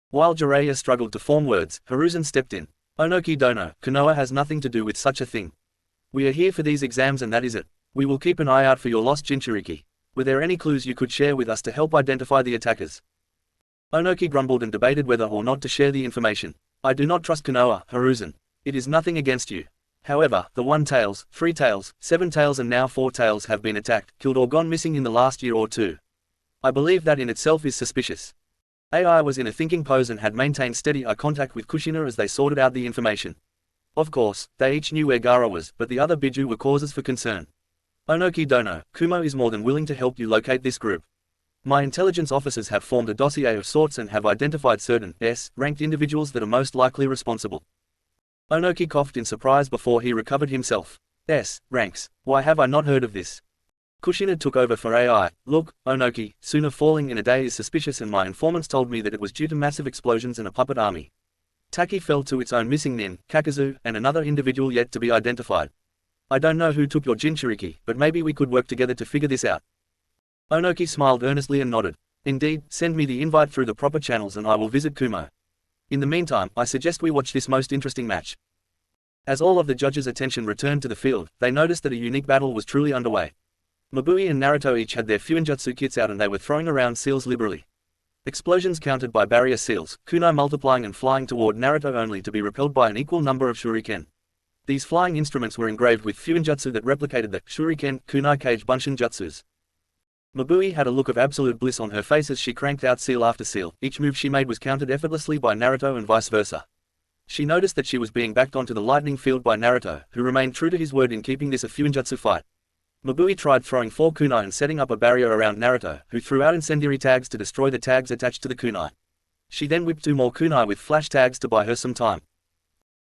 While Jiraiya struggled to form words, Hiruzen stepped in. Onoki dono, Konoha has nothing to do with such a thing. We are here for these exams and that is it. We will keep an eye out for your lost Jinchuriki. Were there any clues you could share with us to help identify the attackers? Onoki grumbled and debated whether or not to share the information. I do not trust Konoha, Hiruzen. It is nothing against you. However, the 1 tails, 3 tails, 7 tails and now 4 tails have been attacked, killed or gone missing in the last year or two. I believe that in itself is suspicious. AI was in a thinking pose and had maintained steady eye contact with Kushina as they sorted out the information. Of course, they each knew where Gaara was, but the other Biju were causes for concern. Onoki dono, Kumo is more than willing to help you locate this group. My intelligence officers have formed a dossier of sorts and have identified certain S-ranked individuals that are most likely responsible. Onoki coughed in surprise before he recovered himself. S-ranks, why have I not heard of this? Kushina took over for AI. Look, Onoki, sooner falling in a day is suspicious and my informants told me that it was due to massive explosions and a puppet army. Taki fell to its own missing nin, Kakazu, and another individual yet to be identified. I don't know who took your Jinchuriki, but maybe we could work together to figure this out. Onoki smiled earnestly and nodded. Indeed, send me the invite through the proper channels and I will visit Kumo. In the meantime, I suggest we watch this most interesting match. As all of the judges' attention returned to the field, they noticed that a unique battle was truly underway. Mabui and Naruto each had their Fuinjutsu kits out and they were throwing around seals liberally. Explosions countered by barrier seals, kunai multiplying and flying toward Naruto only to be repelled by an equal number of shuriken. These flying instruments were engraved with Fuinjutsu that replicated the shuriken, kunai cage bunshin jutsus. Mabui had a look of absolute bliss on her face as she cranked out seal after seal. Each move she made was countered effortlessly by Naruto and vice versa. She noticed that she was being backed onto the lightning field by Naruto, who remained true to his word in keeping this a Fuinjutsu fight. Mabui tried throwing 4 kunai and setting up a barrier around Naruto, who threw out incendiary tags to destroy the tags attached to the kunai. She then whipped 2 more kunai with flash tags to buy her some time.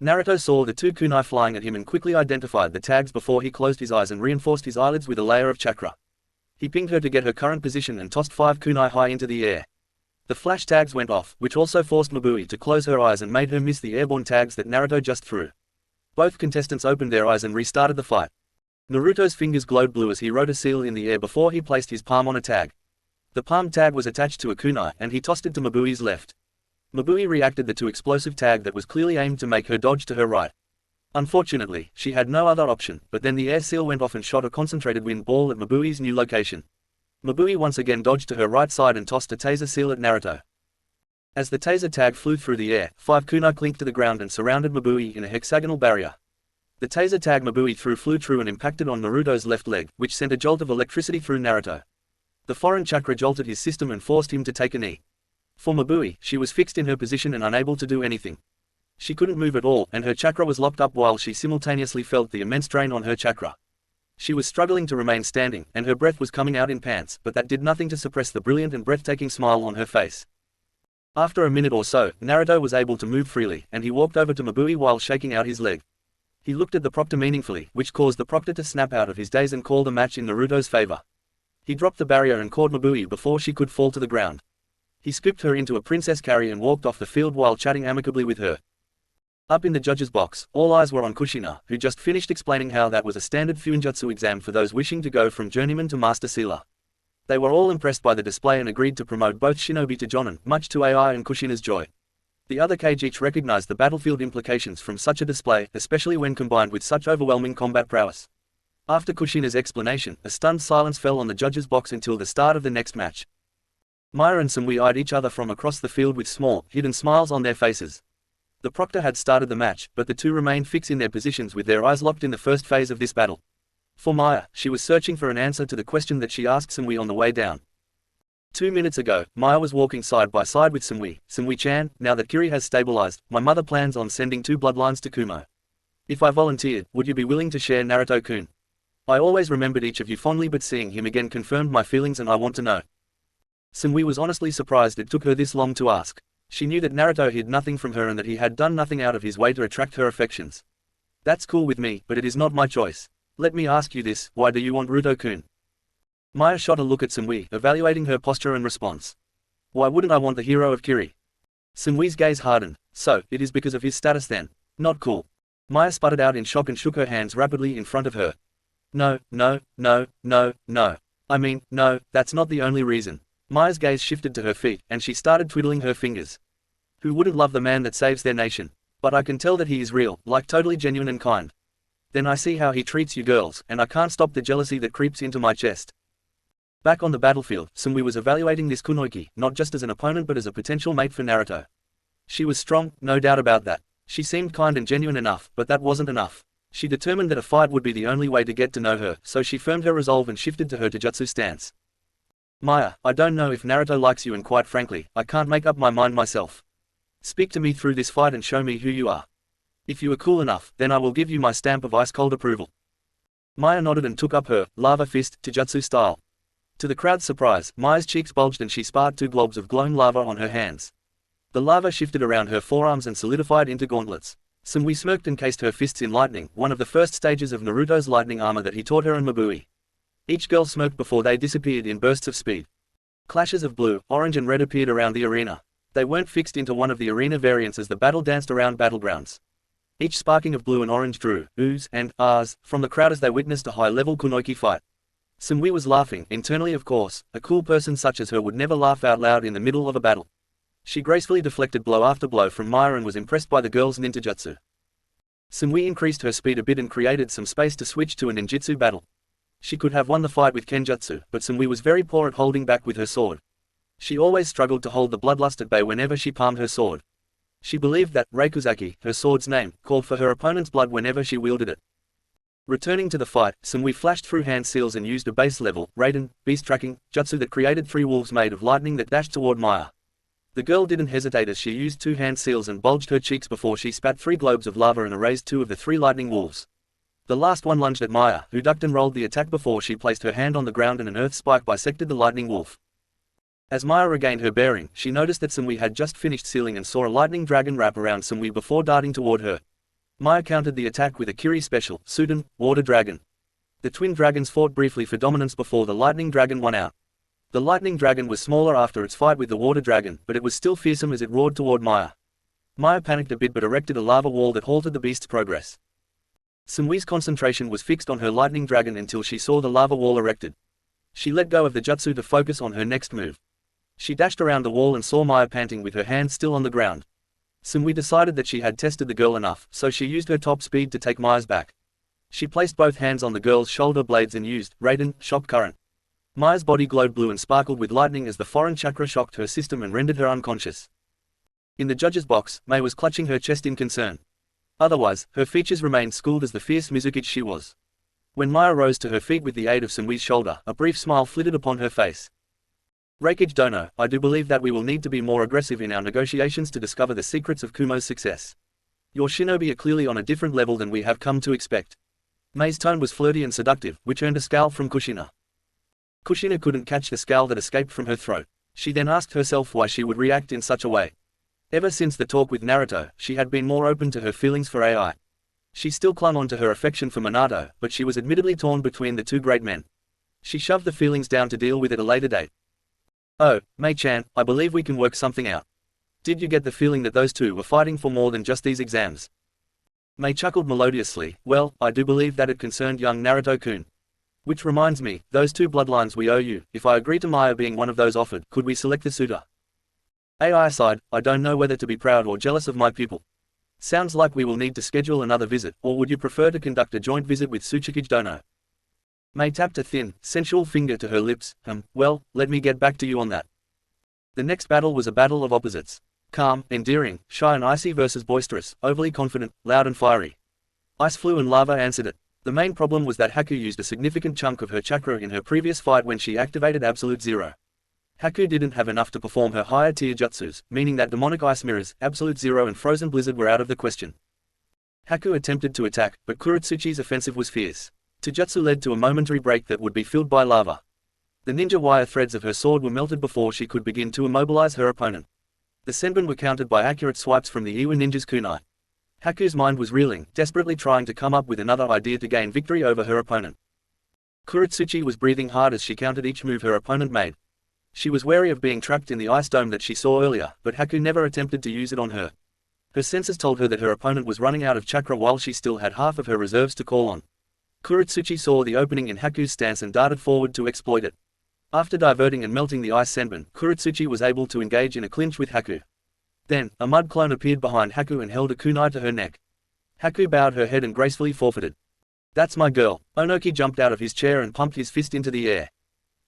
Naruto saw the 2 kunai flying at him and quickly identified the tags before he closed his eyes and reinforced his eyelids with a layer of chakra. He pinged her to get her current position and tossed 5 kunai high into the air. The flash tags went off, which also forced Mabui to close her eyes and made her miss the airborne tags that Naruto just threw. Both contestants opened their eyes and restarted the fight. Naruto's fingers glowed blue as he wrote a seal in the air before he placed his palm on a tag. The palm tag was attached to a kunai and he tossed it to Mabui's left. Mabui reacted to explosive tag that was clearly aimed to make her dodge to her right. Unfortunately, she had no other option, but then the air seal went off and shot a concentrated wind ball at Mabui's new location. Mabui once again dodged to her right side and tossed a taser seal at Naruto. As the taser tag flew through the air, 5 kunai clinked to the ground and surrounded Mabui in a hexagonal barrier. The taser tag Mabui threw flew true and impacted on Naruto's left leg, which sent a jolt of electricity through Naruto. The foreign chakra jolted his system and forced him to take a knee. For Mabui, she was fixed in her position and unable to do anything. She couldn't move at all, and her chakra was locked up while she simultaneously felt the immense drain on her chakra. She was struggling to remain standing, and her breath was coming out in pants, but that did nothing to suppress the brilliant and breathtaking smile on her face. After a minute or so, Naruto was able to move freely, and he walked over to Mabui while shaking out his leg. He looked at the proctor meaningfully, which caused the proctor to snap out of his daze and called a match in Naruto's favor. He dropped the barrier and caught Mabui before she could fall to the ground. He scooped her into a princess carry and walked off the field while chatting amicably with her. Up in the judges' box, all eyes were on Kushina, who just finished explaining how that was a standard Fuinjutsu exam for those wishing to go from journeyman to master sealer. They were all impressed by the display and agreed to promote both shinobi to jonin, much to AI and Kushina's joy. The other cage each recognized the battlefield implications from such a display, especially when combined with such overwhelming combat prowess. After Kushina's explanation, a stunned silence fell on the judges' box until the start of the next match. Maya and Samui eyed each other from across the field with small, hidden smiles on their faces. The proctor had started the match, but the two remained fixed in their positions with their eyes locked in the first phase of this battle. For Maya, she was searching for an answer to the question that she asked Samui on the way down. 2 minutes ago, Maya was walking side by side with Samui. Samui-chan, now that Kiri has stabilized, my mother plans on sending 2 bloodlines to Kumo. If I volunteered, would you be willing to share Naruto-kun? I always remembered each of you fondly, but seeing him again confirmed my feelings and I want to know. Sunwi was honestly surprised it took her this long to ask. She knew that Naruto hid nothing from her and that he had done nothing out of his way to attract her affections. That's cool with me, but it is not my choice. Let me ask you this, why do you want Ruto-kun? Maya shot a look at Sunwi, evaluating her posture and response. Why wouldn't I want the hero of Kiri? Sunwi's gaze hardened. So, it is because of his status then. Not cool. Maya sputtered out in shock and shook her hands rapidly in front of her. No, no, no, no, no. I mean, no, that's not the only reason. Maya's gaze shifted to her feet, and she started twiddling her fingers. Who wouldn't love the man that saves their nation? But I can tell that he is real, like totally genuine and kind. Then I see how he treats you girls, and I can't stop the jealousy that creeps into my chest. Back on the battlefield, Sunwi was evaluating this Kunoiki, not just as an opponent but as a potential mate for Naruto. She was strong, no doubt about that. She seemed kind and genuine enough, but that wasn't enough. She determined that a fight would be the only way to get to know her, so she firmed her resolve and shifted to her taijutsu stance. Maya, I don't know if Naruto likes you and quite frankly, I can't make up my mind myself. Speak to me through this fight and show me who you are. If you are cool enough, then I will give you my stamp of ice-cold approval. Maya nodded and took up her lava fist taijutsu style. To the crowd's surprise, Maya's cheeks bulged and she sparked 2 globs of glowing lava on her hands. The lava shifted around her forearms and solidified into gauntlets. Sunwi smirked and cased her fists in lightning, one of the first stages of Naruto's lightning armor that he taught her in Mabui. Each girl smirked before they disappeared in bursts of speed. Clashes of blue, orange and red appeared around the arena. They weren't fixed into one of the arena variants as the battle danced around battlegrounds. Each sparking of blue and orange drew oohs and ahs from the crowd as they witnessed a high-level kunoiki fight. Sunwi was laughing, internally of course. A cool person such as her would never laugh out loud in the middle of a battle. She gracefully deflected blow after blow from Maya and was impressed by the girl's ninjutsu. Sunwi increased her speed a bit and created some space to switch to a ninjutsu battle. She could have won the fight with Kenjutsu, but Sunwi was very poor at holding back with her sword. She always struggled to hold the bloodlust at bay whenever she palmed her sword. She believed that Reikuzaki, her sword's name, called for her opponent's blood whenever she wielded it. Returning to the fight, Sunwi flashed through hand seals and used a base-level, Raiden, beast tracking, jutsu that created 3 wolves made of lightning that dashed toward Maya. The girl didn't hesitate as she used 2 hand seals and bulged her cheeks before she spat 3 globes of lava and erased 2 of the 3 lightning wolves. The last one lunged at Maya, who ducked and rolled the attack before she placed her hand on the ground and an earth spike bisected the lightning wolf. As Maya regained her bearing, she noticed that Sunwi had just finished sealing and saw a lightning dragon wrap around Sunwi before darting toward her. Maya countered the attack with a Kiri special, Suden, Water Dragon. The twin dragons fought briefly for dominance before the lightning dragon won out. The lightning dragon was smaller after its fight with the water dragon, but it was still fearsome as it roared toward Maya. Maya panicked a bit but erected a lava wall that halted the beast's progress. Sunwi's concentration was fixed on her lightning dragon until she saw the lava wall erected. She let go of the jutsu to focus on her next move. She dashed around the wall and saw Maya panting with her hands still on the ground. Sunwi decided that she had tested the girl enough, so she used her top speed to take Maya's back. She placed both hands on the girl's shoulder blades and used Raiden, Shock Current. Maya's body glowed blue and sparkled with lightning as the foreign chakra shocked her system and rendered her unconscious. In the judge's box, Mei was clutching her chest in concern. Otherwise, her features remained schooled as the fierce Mizukichi she was. When Maya rose to her feet with the aid of Sunwi's shoulder, a brief smile flitted upon her face. Refuge Dono, I do believe that we will need to be more aggressive in our negotiations to discover the secrets of Kumo's success. Your shinobi are clearly on a different level than we have come to expect. Mei's tone was flirty and seductive, which earned a scowl from Kushina. Kushina couldn't catch the scowl that escaped from her throat. She then asked herself why she would react in such a way. Ever since the talk with Naruto, she had been more open to her feelings for AI. She still clung on to her affection for Minato, but she was admittedly torn between the 2 great men. She shoved the feelings down to deal with it at a later date. Oh, Mei-chan, I believe we can work something out. Did you get the feeling that those 2 were fighting for more than just these exams? Mei chuckled melodiously. Well, I do believe that it concerned young Naruto-kun. Which reminds me, those 2 bloodlines we owe you. If I agree to Maya being one of those offered, could we select the suitor? AI aside, I don't know whether to be proud or jealous of my pupil. Sounds like we will need to schedule another visit, or would you prefer to conduct a joint visit with Tsuchikage Dono? Mei tapped a thin, sensual finger to her lips. Well, let me get back to you on that. The next battle was a battle of opposites. Calm, endearing, shy and icy versus boisterous, overly confident, loud and fiery. Ice flew and lava answered it. The main problem was that Haku used a significant chunk of her chakra in her previous fight when she activated Absolute Zero. Haku didn't have enough to perform her higher tier jutsus, meaning that Demonic Ice Mirrors, Absolute Zero and Frozen Blizzard were out of the question. Haku attempted to attack, but Kuritsuchi's offensive was fierce. Taijutsu led to a momentary break that would be filled by lava. The ninja wire threads of her sword were melted before she could begin to immobilize her opponent. The senbon were countered by accurate swipes from the Iwa ninja's kunai. Haku's mind was reeling, desperately trying to come up with another idea to gain victory over her opponent. Kuretsuchi was breathing hard as she countered each move her opponent made. She was wary of being trapped in the ice dome that she saw earlier, but Haku never attempted to use it on her. Her senses told her that her opponent was running out of chakra while she still had half of her reserves to call on. Kuretsuchi saw the opening in Haku's stance and darted forward to exploit it. After diverting and melting the ice senbon, Kuretsuchi was able to engage in a clinch with Haku. Then, a mud clone appeared behind Haku and held a kunai to her neck. Haku bowed her head and gracefully forfeited. "That's my girl." Onoki jumped out of his chair and pumped his fist into the air.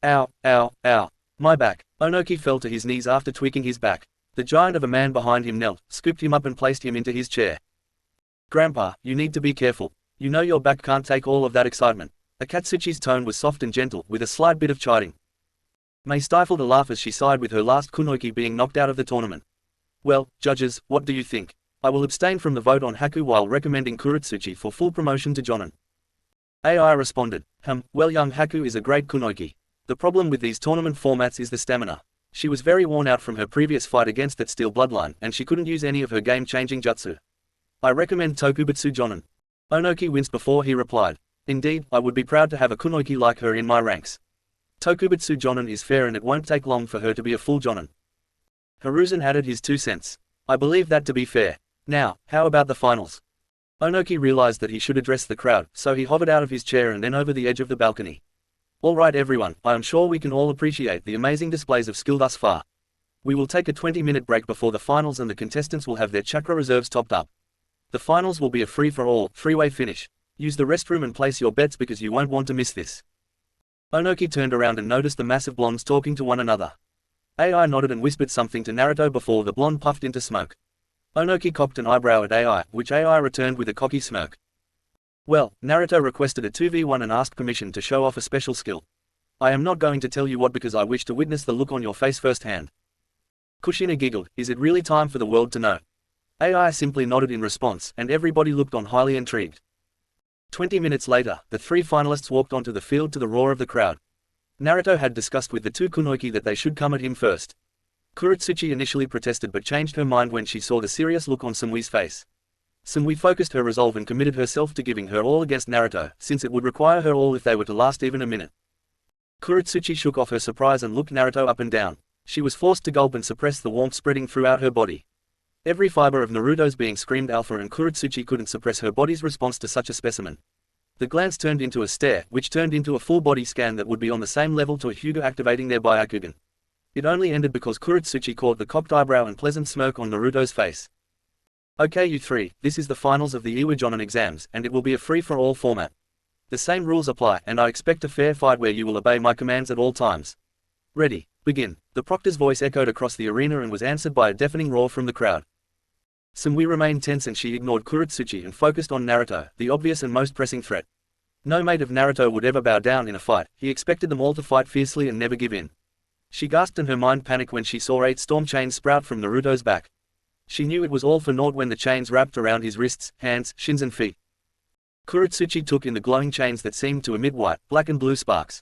"Ow, ow, ow. My back." Onoki fell to his knees after tweaking his back. The giant of a man behind him knelt, scooped him up and placed him into his chair. "Grandpa, you need to be careful. You know your back can't take all of that excitement." Akatsuchi's tone was soft and gentle, with a slight bit of chiding. Mei stifled a laugh as she sighed with her last kunoiki being knocked out of the tournament. "Well, judges, what do you think? I will abstain from the vote on Haku while recommending Kuretsuchi for full promotion to Jonin." AI responded, Well, young Haku is a great kunoiki. The problem with these tournament formats is the stamina. She was very worn out from her previous fight against that steel bloodline, and she couldn't use any of her game-changing jutsu. I recommend Tokubutsu Jonin." Onoki winced before he replied. "Indeed, I would be proud to have a kunoiki like her in my ranks. Tokubutsu Jonin is fair and it won't take long for her to be a full Jonin." Hiruzen added his 2 cents. "I believe that to be fair. Now, how about the finals?" Onoki realized that he should address the crowd, so he hovered out of his chair and then over the edge of the balcony. "All right everyone, I am sure we can all appreciate the amazing displays of skill thus far. We will take a 20-minute break before the finals and the contestants will have their chakra reserves topped up. The finals will be a free-for-all, three-way finish. Use the restroom and place your bets because you won't want to miss this." Onoki turned around and noticed the massive blondes talking to one another. AI nodded and whispered something to Naruto before the blonde puffed into smoke. Onoki cocked an eyebrow at AI, which AI returned with a cocky smirk. "Well, Naruto requested a 2v1 and asked permission to show off a special skill. I am not going to tell you what because I wish to witness the look on your face firsthand." Kushina giggled, "Is it really time for the world to know?" AI simply nodded in response, and everybody looked on highly intrigued. 20 minutes later, the 3 finalists walked onto the field to the roar of the crowd. Naruto had discussed with the 2 kunoiki that they should come at him first. Kuretsuchi initially protested but changed her mind when she saw the serious look on Sumi's face. Sumi focused her resolve and committed herself to giving her all against Naruto, since it would require her all if they were to last even a minute. Kuretsuchi shook off her surprise and looked Naruto up and down. She was forced to gulp and suppress the warmth spreading throughout her body. Every fiber of Naruto's being screamed alpha and Kuretsuchi couldn't suppress her body's response to such a specimen. The glance turned into a stare, which turned into a full-body scan that would be on the same level to a Hyuga activating their Byakugan. It only ended because Kuretsuchi caught the cocked eyebrow and pleasant smirk on Naruto's face. "Okay you 3, this is the finals of the Iwa Jonin exams, and it will be a free-for-all format. The same rules apply, and I expect a fair fight where you will obey my commands at all times. Ready, begin." The proctor's voice echoed across the arena and was answered by a deafening roar from the crowd. Sumi remained tense and she ignored Kuretsuchi and focused on Naruto, the obvious and most pressing threat. No mate of Naruto would ever bow down in a fight, he expected them all to fight fiercely and never give in. She gasped and her mind panicked when she saw 8 storm chains sprout from Naruto's back. She knew it was all for naught when the chains wrapped around his wrists, hands, shins and feet. Kuretsuchi took in the glowing chains that seemed to emit white, black and blue sparks.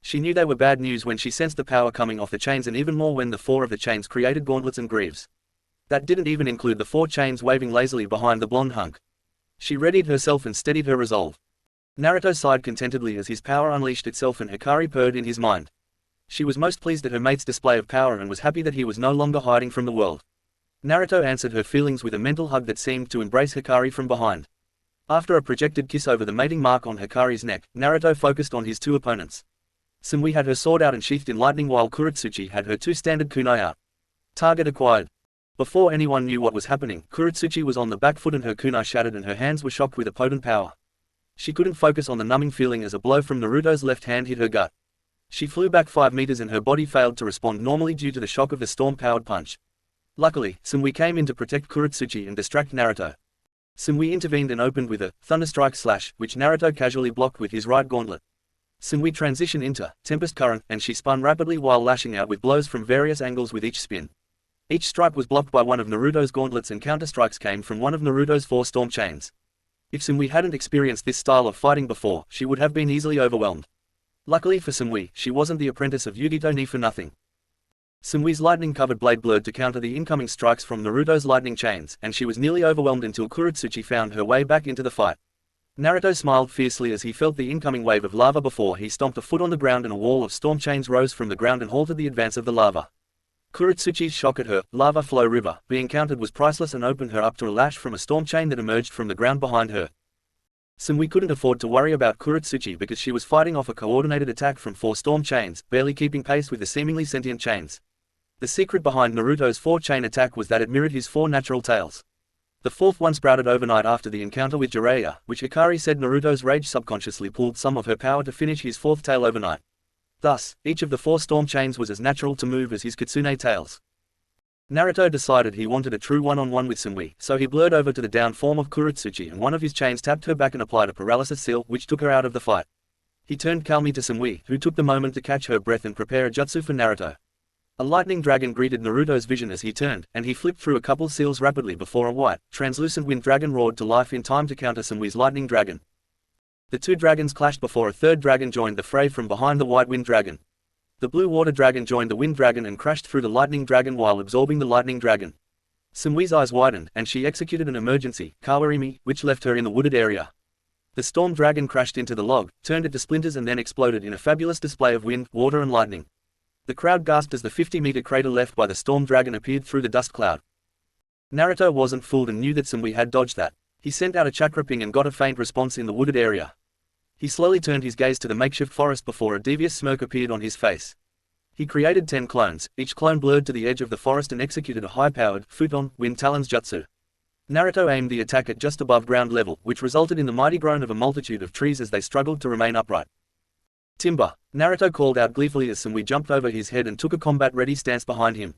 She knew they were bad news when she sensed the power coming off the chains and even more when the 4 of the chains created gauntlets and greaves. That didn't even include the 4 chains waving lazily behind the blonde hunk. She readied herself and steadied her resolve. Naruto sighed contentedly as his power unleashed itself and Hikari purred in his mind. She was most pleased at her mate's display of power and was happy that he was no longer hiding from the world. Naruto answered her feelings with a mental hug that seemed to embrace Hikari from behind. After a projected kiss over the mating mark on Hikari's neck, Naruto focused on his 2 opponents. Sumi had her sword out and sheathed in lightning while Kuretsuchi had her 2 standard kunai out. Target acquired. Before anyone knew what was happening, Kuretsuchi was on the back foot and her kunai shattered and her hands were shocked with a potent power. She couldn't focus on the numbing feeling as a blow from Naruto's left hand hit her gut. She flew back 5 meters and her body failed to respond normally due to the shock of the storm-powered punch. Luckily, Sumi came in to protect Kuretsuchi and distract Naruto. Sumi intervened and opened with a Thunderstrike slash, which Naruto casually blocked with his right gauntlet. Sumi transitioned into Tempest Current and she spun rapidly while lashing out with blows from various angles with each spin. Each strike was blocked by one of Naruto's gauntlets and counter-strikes came from one of Naruto's 4 storm chains. If Sumui hadn't experienced this style of fighting before, she would have been easily overwhelmed. Luckily for Sumui, she wasn't the apprentice of Yugito Ni for nothing. Sumui's lightning-covered blade blurred to counter the incoming strikes from Naruto's lightning chains, and she was nearly overwhelmed until Kuretsuchi found her way back into the fight. Naruto smiled fiercely as he felt the incoming wave of lava before he stomped a foot on the ground and a wall of storm chains rose from the ground and halted the advance of the lava. Kuretsuchi's shock at her lava flow river being countered was priceless and opened her up to a lash from a storm chain that emerged from the ground behind her. Sumui couldn't afford to worry about Kuretsuchi because she was fighting off a coordinated attack from 4 storm chains, barely keeping pace with the seemingly sentient chains. The secret behind Naruto's 4-chain attack was that it mirrored his 4 natural tails. The 4th one sprouted overnight after the encounter with Jiraiya, which Hikari said Naruto's rage subconsciously pulled some of her power to finish his 4th tail overnight. Thus, each of the 4 storm chains was as natural to move as his Kitsune tails. Naruto decided he wanted a true one-on-one with Sumui, so he blurred over to the down form of Kuretsuchi and one of his chains tapped her back and applied a paralysis seal which took her out of the fight. He turned calmly to Sumui, who took the moment to catch her breath and prepare a jutsu for Naruto. A lightning dragon greeted Naruto's vision as he turned, and he flipped through a couple seals rapidly before a white, translucent wind dragon roared to life in time to counter Sumui's lightning dragon. The 2 dragons clashed before a 3rd dragon joined the fray from behind the white wind dragon. The blue water dragon joined the wind dragon and crashed through the lightning dragon while absorbing the lightning dragon. Sumui's eyes widened, and she executed an emergency kawarimi, which left her in the wooded area. The storm dragon crashed into the log, turned it to splinters and then exploded in a fabulous display of wind, water and lightning. The crowd gasped as the 50-meter crater left by the storm dragon appeared through the dust cloud. Naruto wasn't fooled and knew that Sumui had dodged that. He sent out a chakra ping and got a faint response in the wooded area. He slowly turned his gaze to the makeshift forest before a devious smirk appeared on his face. He created 10 clones, each clone blurred to the edge of the forest and executed a high-powered, futon, wind talons jutsu. Naruto aimed the attack at just above ground level, which resulted in the mighty groan of a multitude of trees as they struggled to remain upright. Timber! Naruto called out gleefully as Sumui jumped over his head and took a combat-ready stance behind him.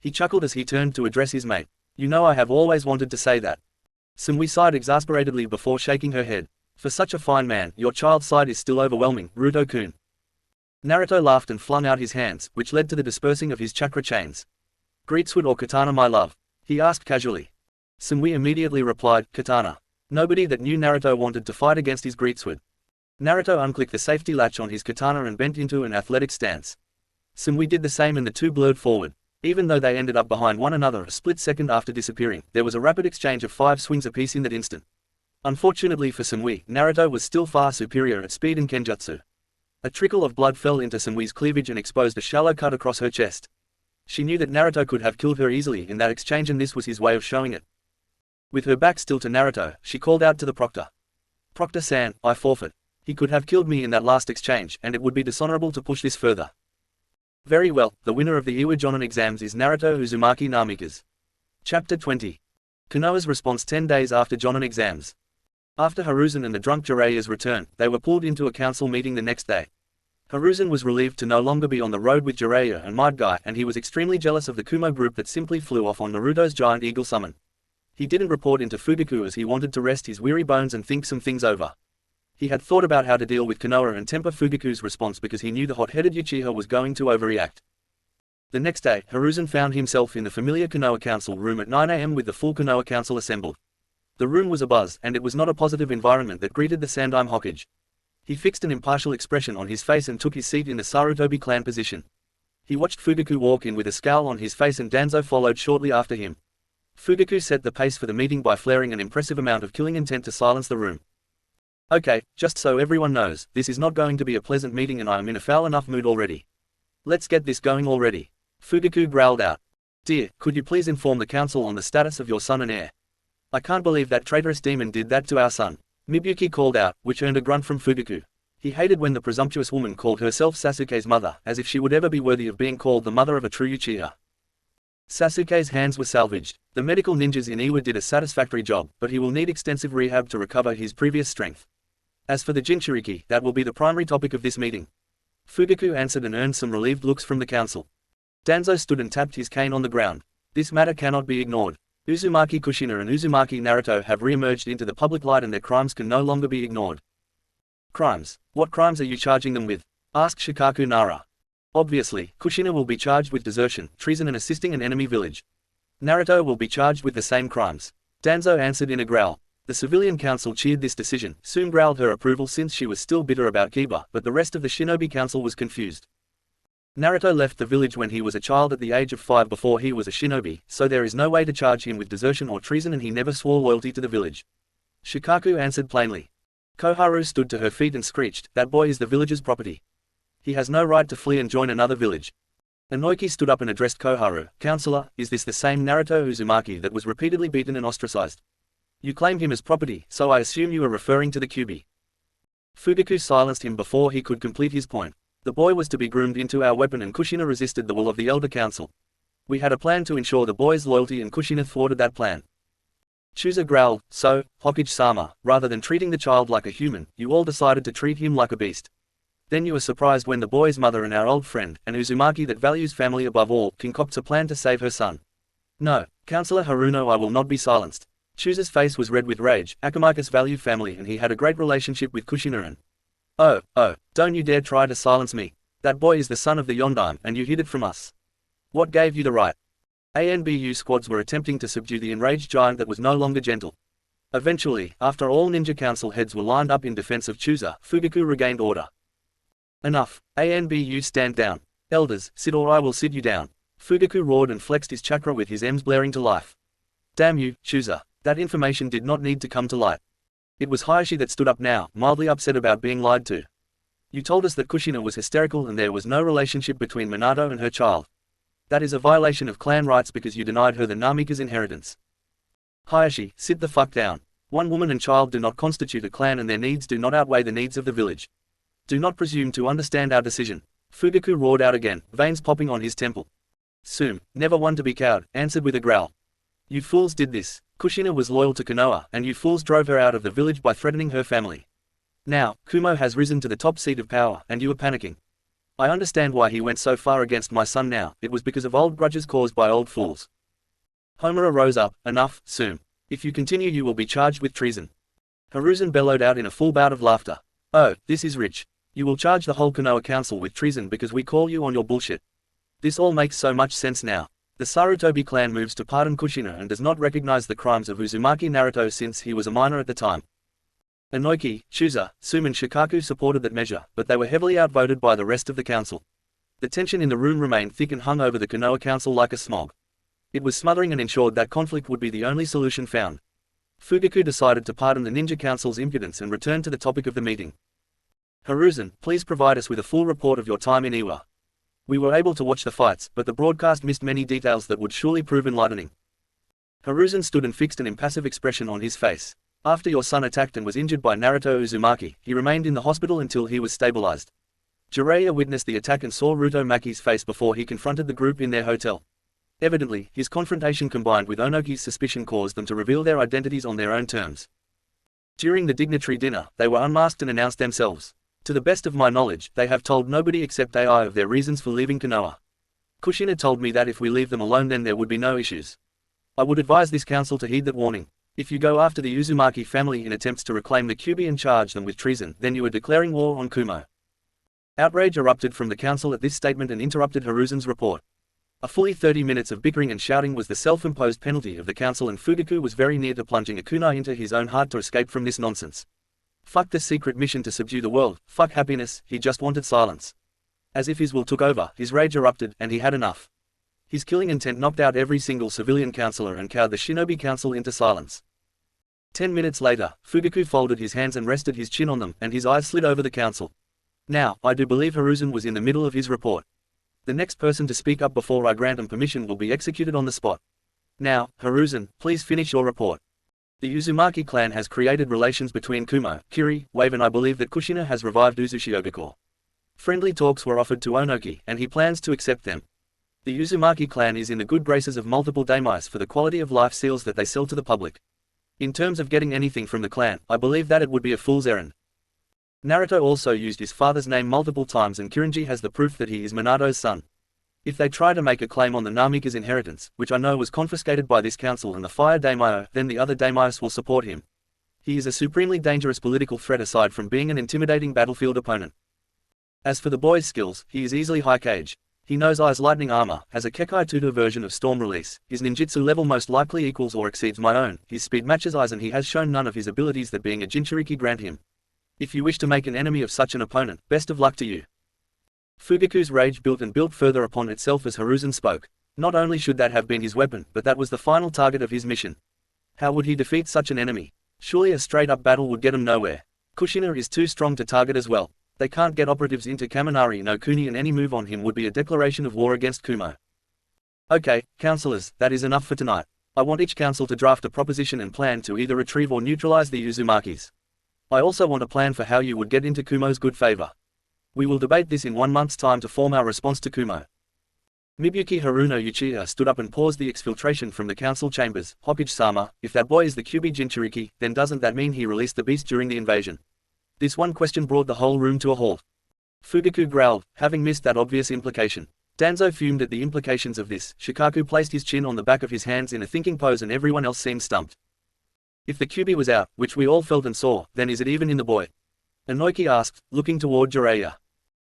He chuckled as he turned to address his mate. You know I have always wanted to say that. Sumui sighed exasperatedly before shaking her head. For such a fine man, your child side is still overwhelming, Ruto-kun. Naruto laughed and flung out his hands, which led to the dispersing of his chakra chains. Greatsword or katana my love? He asked casually. Sumui immediately replied, katana. Nobody that knew Naruto wanted to fight against his greatsword. Naruto unclicked the safety latch on his katana and bent into an athletic stance. Sumui did the same and the 2 blurred forward. Even though they ended up behind one another a split second after disappearing, there was a rapid exchange of 5 swings apiece in that instant. Unfortunately for Sumui, Naruto was still far superior at speed and kenjutsu. A trickle of blood fell into Sumi's cleavage and exposed a shallow cut across her chest. She knew that Naruto could have killed her easily in that exchange and this was his way of showing it. With her back still to Naruto, she called out to the proctor. Proctor-san, I forfeit. He could have killed me in that last exchange, and it would be dishonorable to push this further. Very well, the winner of the Iwa Jonin exams is Naruto Uzumaki Namikaze. Chapter 20. Konoha's response 10 days after Jonin exams. After Hiruzen and the drunk Jiraiya's return, they were pulled into a council meeting the next day. Hiruzen was relieved to no longer be on the road with Jiraiya and Might Guy, and he was extremely jealous of the Kumo group that simply flew off on Naruto's giant eagle summon. He didn't report into Fugaku as he wanted to rest his weary bones and think some things over. He had thought about how to deal with Konoha and temper Fugaku's response because he knew the hot-headed Uchiha was going to overreact. The next day, Hiruzen found himself in the familiar Konoha council room at 9 AM with the full Konoha council assembled. The room was abuzz, and it was not a positive environment that greeted the Sandaime Hokage. He fixed an impartial expression on his face and took his seat in the Sarutobi clan position. He watched Fugaku walk in with a scowl on his face and Danzo followed shortly after him. Fugaku set the pace for the meeting by flaring an impressive amount of killing intent to silence the room. Okay, just so everyone knows, this is not going to be a pleasant meeting and I am in a foul enough mood already. Let's get this going already. Fugaku growled out. Dear, could you please inform the council on the status of your son and heir? I can't believe that traitorous demon did that to our son. Mibuyuki called out, which earned a grunt from Fugaku. He hated when the presumptuous woman called herself Sasuke's mother, as if she would ever be worthy of being called the mother of a true Uchiha. Sasuke's hands were salvaged. The medical ninjas in Iwa did a satisfactory job, but he will need extensive rehab to recover his previous strength. As for the Jinchuriki, that will be the primary topic of this meeting. Fugaku answered and earned some relieved looks from the council. Danzo stood and tapped his cane on the ground. This matter cannot be ignored. Uzumaki Kushina and Uzumaki Naruto have re-emerged into the public light and their crimes can no longer be ignored. Crimes? What crimes are you charging them with? Asked Shikaku Nara. Obviously, Kushina will be charged with desertion, treason and assisting an enemy village. Naruto will be charged with the same crimes. Danzo answered in a growl. The civilian council cheered this decision. Sume growled her approval since she was still bitter about Kiba, but the rest of the shinobi council was confused. Naruto left the village when he was a child at the age of 5 before he was a shinobi, so there is no way to charge him with desertion or treason, and he never swore loyalty to the village. Shikaku answered plainly. Koharu stood to her feet and screeched, "That boy is the village's property. He has no right to flee and join another village." Inoki stood up and addressed Koharu. "Counselor, is this the same Naruto Uzumaki that was repeatedly beaten and ostracized? You claim him as property, so I assume you are referring to the Kyuubi." Fugaku silenced him before he could complete his point. "The boy was to be groomed into our weapon and Kushina resisted the will of the Elder Council. We had a plan to ensure the boy's loyalty and Kushina thwarted that plan." Chusa growled, "So, Hokage-sama, rather than treating the child like a human, you all decided to treat him like a beast. Then you were surprised when the boy's mother and our old friend, an Uzumaki that values family above all, concocts a plan to save her son. No, Counselor Haruno, I will not be silenced." Chusa's face was red with rage. Akamakas value family and he had a great relationship with Kushina and… Oh, don't you dare try to silence me. That boy is the son of the Yondaime, and you hid it from us. What gave you the right? ANBU squads were attempting to subdue the enraged giant that was no longer gentle. Eventually, after all ninja council heads were lined up in defense of Chusa, Fugaku regained order. "Enough. ANBU, stand down. Elders, sit or I will sit you down." Fugaku roared and flexed his chakra with his M's blaring to life. "Damn you, Chusa. That information did not need to come to light." It was Hayashi that stood up now, mildly upset about being lied to. "You told us that Kushina was hysterical and there was no relationship between Minato and her child. That is a violation of clan rights because you denied her the Namika's inheritance." "Hayashi, sit the fuck down. One woman and child do not constitute a clan and their needs do not outweigh the needs of the village. Do not presume to understand our decision." Fugaku roared out again, veins popping on his temple. Sume, never one to be cowed, answered with a growl. "You fools did this. Kushina was loyal to Konoha, and you fools drove her out of the village by threatening her family. Now, Kumo has risen to the top seat of power, and you are panicking. I understand why he went so far against my son now. It was because of old grudges caused by old fools." Homura rose up. "Enough, Sume. If you continue you will be charged with treason." Hiruzen bellowed out in a full bout of laughter. "Oh, this is rich. You will charge the whole Konoha council with treason because we call you on your bullshit. This all makes so much sense now. The Sarutobi clan moves to pardon Kushina and does not recognize the crimes of Uzumaki Naruto since he was a minor at the time." Inoki, Chusa, Sume and Shikaku supported that measure, but they were heavily outvoted by the rest of the council. The tension in the room remained thick and hung over the Konoha council like a smog. It was smothering and ensured that conflict would be the only solution found. Fugaku decided to pardon the ninja council's impudence and return to the topic of the meeting. "Hiruzen, please provide us with a full report of your time in Iwa. We were able to watch the fights, but the broadcast missed many details that would surely prove enlightening." Hiruzen stood and fixed an impassive expression on his face. "After your son attacked and was injured by Naruto Uzumaki, he remained in the hospital until he was stabilized. Jiraiya witnessed the attack and saw Ruto Maki's face before he confronted the group in their hotel. Evidently, his confrontation combined with Onoki's suspicion caused them to reveal their identities on their own terms. During the dignitary dinner, they were unmasked and announced themselves. To the best of my knowledge, they have told nobody except AI of their reasons for leaving Konoha. Kushina told me that if we leave them alone then there would be no issues. I would advise this council to heed that warning. If you go after the Uzumaki family in attempts to reclaim the Kyuubi and charge them with treason, then you are declaring war on Kumo." Outrage erupted from the council at this statement and interrupted Hiruzen's report. A fully 30 minutes of bickering and shouting was the self-imposed penalty of the council, and Fugaku was very near to plunging a kunai into his own heart to escape from this nonsense. Fuck the secret mission to subdue the world, fuck happiness, he just wanted silence. As if his will took over, his rage erupted, and he had enough. His killing intent knocked out every single civilian councillor and cowed the shinobi council into silence. 10 minutes later, Fugaku folded his hands and rested his chin on them, and his eyes slid over the council. "Now, I do believe Hiruzen was in the middle of his report. The next person to speak up before I grant him permission will be executed on the spot. Now, Hiruzen, please finish your report." The Uzumaki clan has created relations between Kumo, Kiri, Wave, and I believe that Kushina has revived Uzushiogakure. Friendly talks were offered to Onoki, and he plans to accept them. The Uzumaki clan is in the good graces of multiple daimyos for the quality of life seals that they sell to the public. In terms of getting anything from the clan, I believe that it would be a fool's errand. Naruto also used his father's name multiple times, and Kirinji has the proof that he is Minato's son. If they try to make a claim on the Namika's inheritance, which I know was confiscated by this council and the Fire Daimyo, then the other daimyos will support him. He is a supremely dangerous political threat aside from being an intimidating battlefield opponent. As for the boy's skills, he is easily Hokage. He knows I's lightning armor, has a Kekai Tutor version of Storm Release, his ninjutsu level most likely equals or exceeds my own, his speed matches I's, and he has shown none of his abilities that being a Jinchuriki grant him. If you wish to make an enemy of such an opponent, best of luck to you. Fugaku's rage built and built further upon itself as Hiruzen spoke. Not only should that have been his weapon, but that was the final target of his mission. How would he defeat such an enemy? Surely a straight-up battle would get him nowhere. Kushina is too strong to target as well. They can't get operatives into Kaminari no Kuni, and any move on him would be a declaration of war against Kumo. Okay, councillors, that is enough for tonight. I want each council to draft a proposition and plan to either retrieve or neutralize the Uzumakis. I also want a plan for how you would get into Kumo's good favor. We will debate this in 1 month's time to form our response to Kumo. Mibuyuki Haruno Uchiha stood up and paused the exfiltration from the council chambers. Hokage-sama, if that boy is the Kyuubi Jinchuriki, then doesn't that mean he released the beast during the invasion? This one question brought the whole room to a halt. Fugaku growled, having missed that obvious implication. Danzo fumed at the implications of this. Shikaku placed his chin on the back of his hands in a thinking pose, and everyone else seemed stumped. If the Kyuubi was out, which we all felt and saw, then is it even in the boy? Inoki asked, looking toward Jiraiya.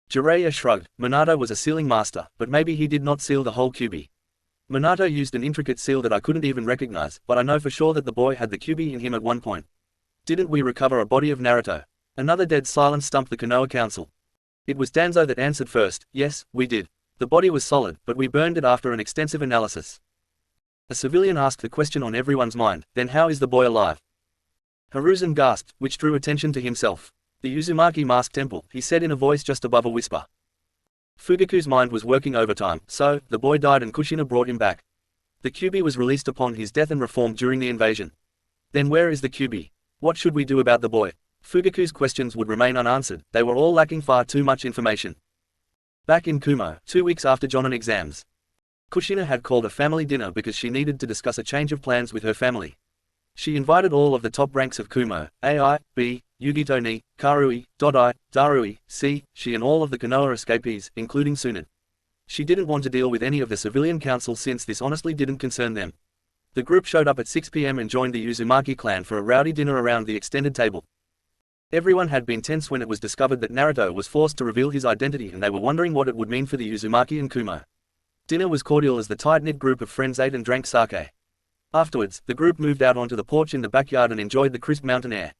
Jiraiya shrugged. Minato was a sealing master, but maybe he did not seal the whole Kyuubi. Minato used an intricate seal that I couldn't even recognize, but I know for sure that the boy had the Kyuubi in him at one point. Didn't we recover a body of Naruto? Another dead silence stumped the Konoha council. It was Danzo that answered first. Yes, we did. The body was solid, but we burned it after an extensive analysis. A civilian asked the question on everyone's mind. Then how is the boy alive? Hiruzen gasped, which drew attention to himself. The Uzumaki Mask Temple, he said in a voice just above a whisper. Fugaku's mind was working overtime. So, the boy died and Kushina brought him back. The Kyuubi was released upon his death and reformed during the invasion. Then where is the Kyuubi? What should we do about the boy? Fugaku's questions would remain unanswered. They were all lacking far too much information. Back in Kumo, 2 weeks after Jonin exams. Kushina had called a family dinner because she needed to discuss a change of plans with her family. She invited all of the top ranks of Kumo, AI, B, Yugito ni, Karui, Dodai, Darui, C, she and all of the Konoha escapees, including Tsunade. She didn't want to deal with any of the civilian council since this honestly didn't concern them. The group showed up at 6 p.m. and joined the Uzumaki clan for a rowdy dinner around the extended table. Everyone had been tense when it was discovered that Naruto was forced to reveal his identity, and they were wondering what it would mean for the Uzumaki and Kumo. Dinner was cordial as the tight-knit group of friends ate and drank sake. Afterwards, the group moved out onto the porch in the backyard and enjoyed the crisp mountain air.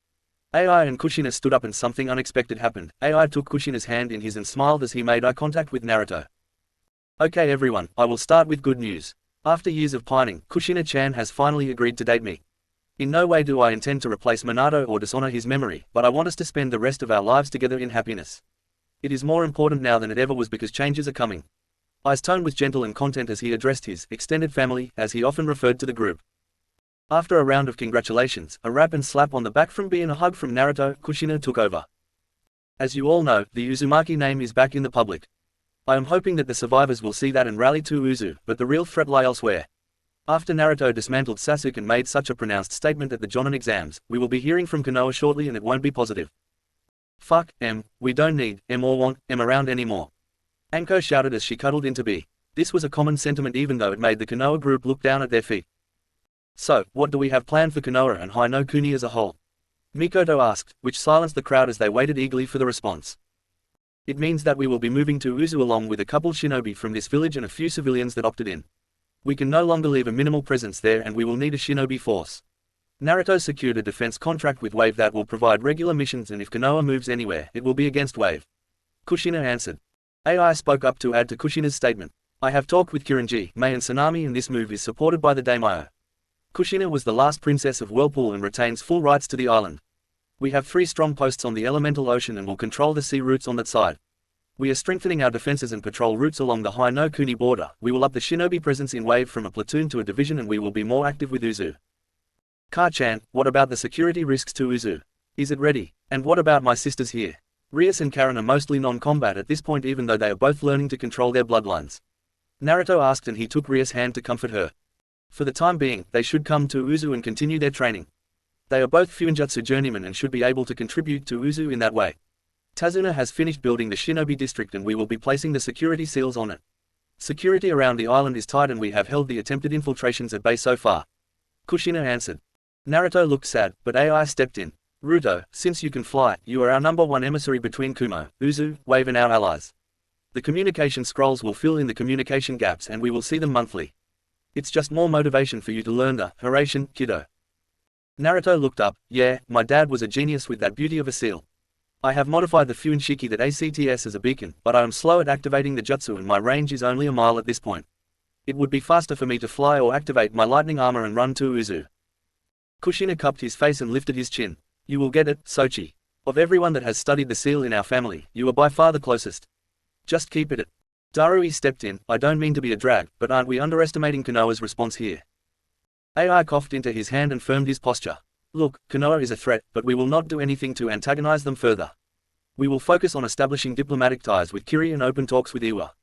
AI and Kushina stood up and something unexpected happened. AI took Kushina's hand in his and smiled as he made eye contact with Naruto. Okay everyone, I will start with good news. After years of pining, Kushina-chan has finally agreed to date me. In no way do I intend to replace Minato or dishonor his memory, but I want us to spend the rest of our lives together in happiness. It is more important now than it ever was because changes are coming. Ai's tone was gentle and content as he addressed his extended family, as he often referred to the group. After a round of congratulations, a rap and slap on the back from B and a hug from Naruto, Kushina took over. As you all know, the Uzumaki name is back in the public. I am hoping that the survivors will see that and rally to Uzu, but the real threat lie elsewhere. After Naruto dismantled Sasuke and made such a pronounced statement at the Jonin exams, we will be hearing from Konoha shortly and it won't be positive. Fuck, we don't need, or want, around anymore. Anko shouted as she cuddled into B. This was a common sentiment even though it made the Konoha group look down at their feet. So, what do we have planned for Konoha and Hai no Kuni as a whole? Mikoto asked, which silenced the crowd as they waited eagerly for the response. It means that we will be moving to Uzu along with a couple shinobi from this village and a few civilians that opted in. We can no longer leave a minimal presence there and we will need a shinobi force. Naruto secured a defense contract with Wave that will provide regular missions, and if Konoha moves anywhere, it will be against Wave. Kushina answered. AI spoke up to add to Kushina's statement. I have talked with Kirinji, Mei and Sanami, and this move is supported by the daimyo. Kushina was the last princess of Whirlpool and retains full rights to the island. We have 3 strong posts on the elemental ocean and will control the sea routes on that side. We are strengthening our defenses and patrol routes along the Hai no Kuni border. We will up the shinobi presence in Wave from a platoon to a division, and we will be more active with Uzu. Ka-chan, what about the security risks to Uzu? Is it ready? And what about my sisters here? Rias and Karin are mostly non-combat at this point, even though they are both learning to control their bloodlines. Naruto asked, and he took Rias' hand to comfort her. For the time being, they should come to Uzu and continue their training. They are both Fuinjutsu journeymen and should be able to contribute to Uzu in that way. Tazuna has finished building the Shinobi district and we will be placing the security seals on it. Security around the island is tight and we have held the attempted infiltrations at bay so far. Kushina answered. Naruto looked sad, but AI stepped in. Ruto, since you can fly, you are our #1 emissary between Kumo, Uzu, Wave and our allies. The communication scrolls will fill in the communication gaps and we will see them monthly. It's just more motivation for you to learn the Haration, kiddo. Naruto looked up. Yeah, my dad was a genius with that beauty of a seal. I have modified the Funshiki that ACTS as a beacon, but I am slow at activating the jutsu and my range is only a mile at this point. It would be faster for me to fly or activate my lightning armor and run to Uzu. Kushina cupped his face and lifted his chin. You will get it, Sochi. Of everyone that has studied the seal in our family, you are by far the closest. Just keep it. Darui stepped in. I don't mean to be a drag, but aren't we underestimating Konoha's response here? AI coughed into his hand and firmed his posture. Look, Konoha is a threat, but we will not do anything to antagonize them further. We will focus on establishing diplomatic ties with Kiri and open talks with Iwa.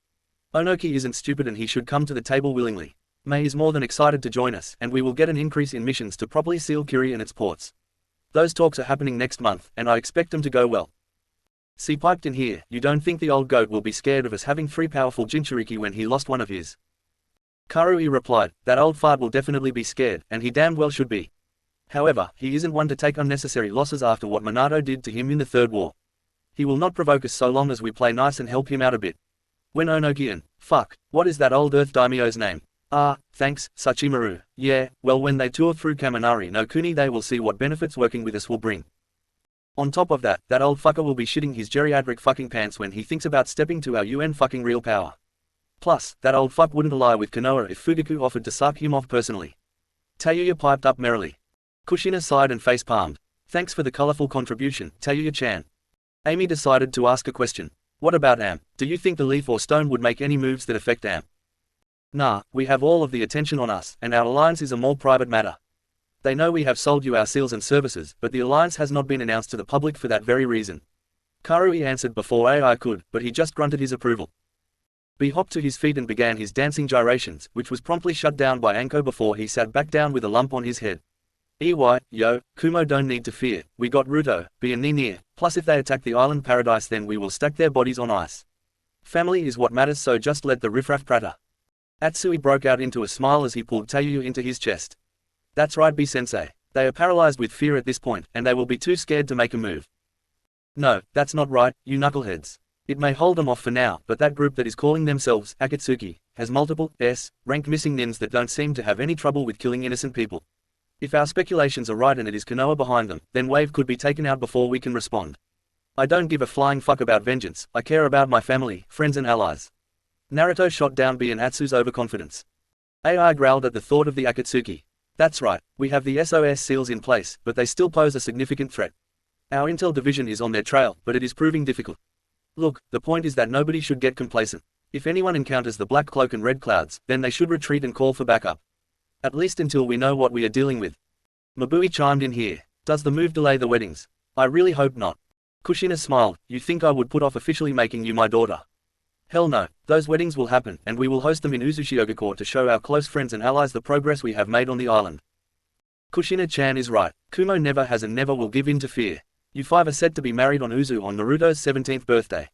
Onoki isn't stupid and he should come to the table willingly. Mei is more than excited to join us, and we will get an increase in missions to properly seal Kiri and its ports. Those talks are happening next month, and I expect them to go well. C piped in here. You don't think the old goat will be scared of us having 3 powerful Jinchuriki when he lost one of his? Karui replied, that old fart will definitely be scared, and he damned well should be. However, he isn't one to take unnecessary losses after what Minato did to him in the Third War. He will not provoke us so long as we play nice and help him out a bit. When Onoki and, fuck, what is that old Earth Daimyo's name? Ah, thanks, Sachimaru. Yeah, well when they tour through Kaminari no Kuni they will see what benefits working with us will bring. On top of that, that old fucker will be shitting his geriatric fucking pants when he thinks about stepping to our UN fucking real power. Plus, that old fuck wouldn't ally with Konoha if Fugaku offered to suck him off personally. Tayuya piped up merrily. Kushina sighed and face-palmed. Thanks for the colorful contribution, Tayuya-chan. Amy decided to ask a question. What about Am? Do you think the leaf or stone would make any moves that affect Am? Nah, we have all of the attention on us, and our alliance is a more private matter. They know we have sold you our seals and services, but the alliance has not been announced to the public for that very reason. Karui answered before AI could, but he just grunted his approval. B hopped to his feet and began his dancing gyrations, which was promptly shut down by Anko before he sat back down with a lump on his head. Yo, Kumo don't need to fear, we got Ruto, B and near, plus if they attack the island paradise then we will stack their bodies on ice. Family is what matters so just let the riffraff pratter. Atsui broke out into a smile as he pulled Tayuya into his chest. That's right B-sensei, they are paralyzed with fear at this point, and they will be too scared to make a move. No, that's not right, you knuckleheads. It may hold them off for now, but that group that is calling themselves Akatsuki has multiple S-rank missing nins that don't seem to have any trouble with killing innocent people. If our speculations are right and it is Konoha behind them, then Wave could be taken out before we can respond. I don't give a flying fuck about vengeance, I care about my family, friends and allies. Naruto shot down B and Atsu's overconfidence. AI growled at the thought of the Akatsuki. That's right, we have the SOS seals in place, but they still pose a significant threat. Our intel division is on their trail, but it is proving difficult. Look, the point is that nobody should get complacent. If anyone encounters the Black Cloak and Red Clouds, then they should retreat and call for backup. At least until we know what we are dealing with. Mabui chimed in here. Does the move delay the weddings? I really hope not. Kushina smiled. You think I would put off officially making you my daughter? Hell no, those weddings will happen and we will host them in Uzushiogacore to show our close friends and allies the progress we have made on the island. Kushina-chan is right. Kumo never has and never will give in to fear. You 5 are said to be married on Uzu on Naruto's 17th birthday.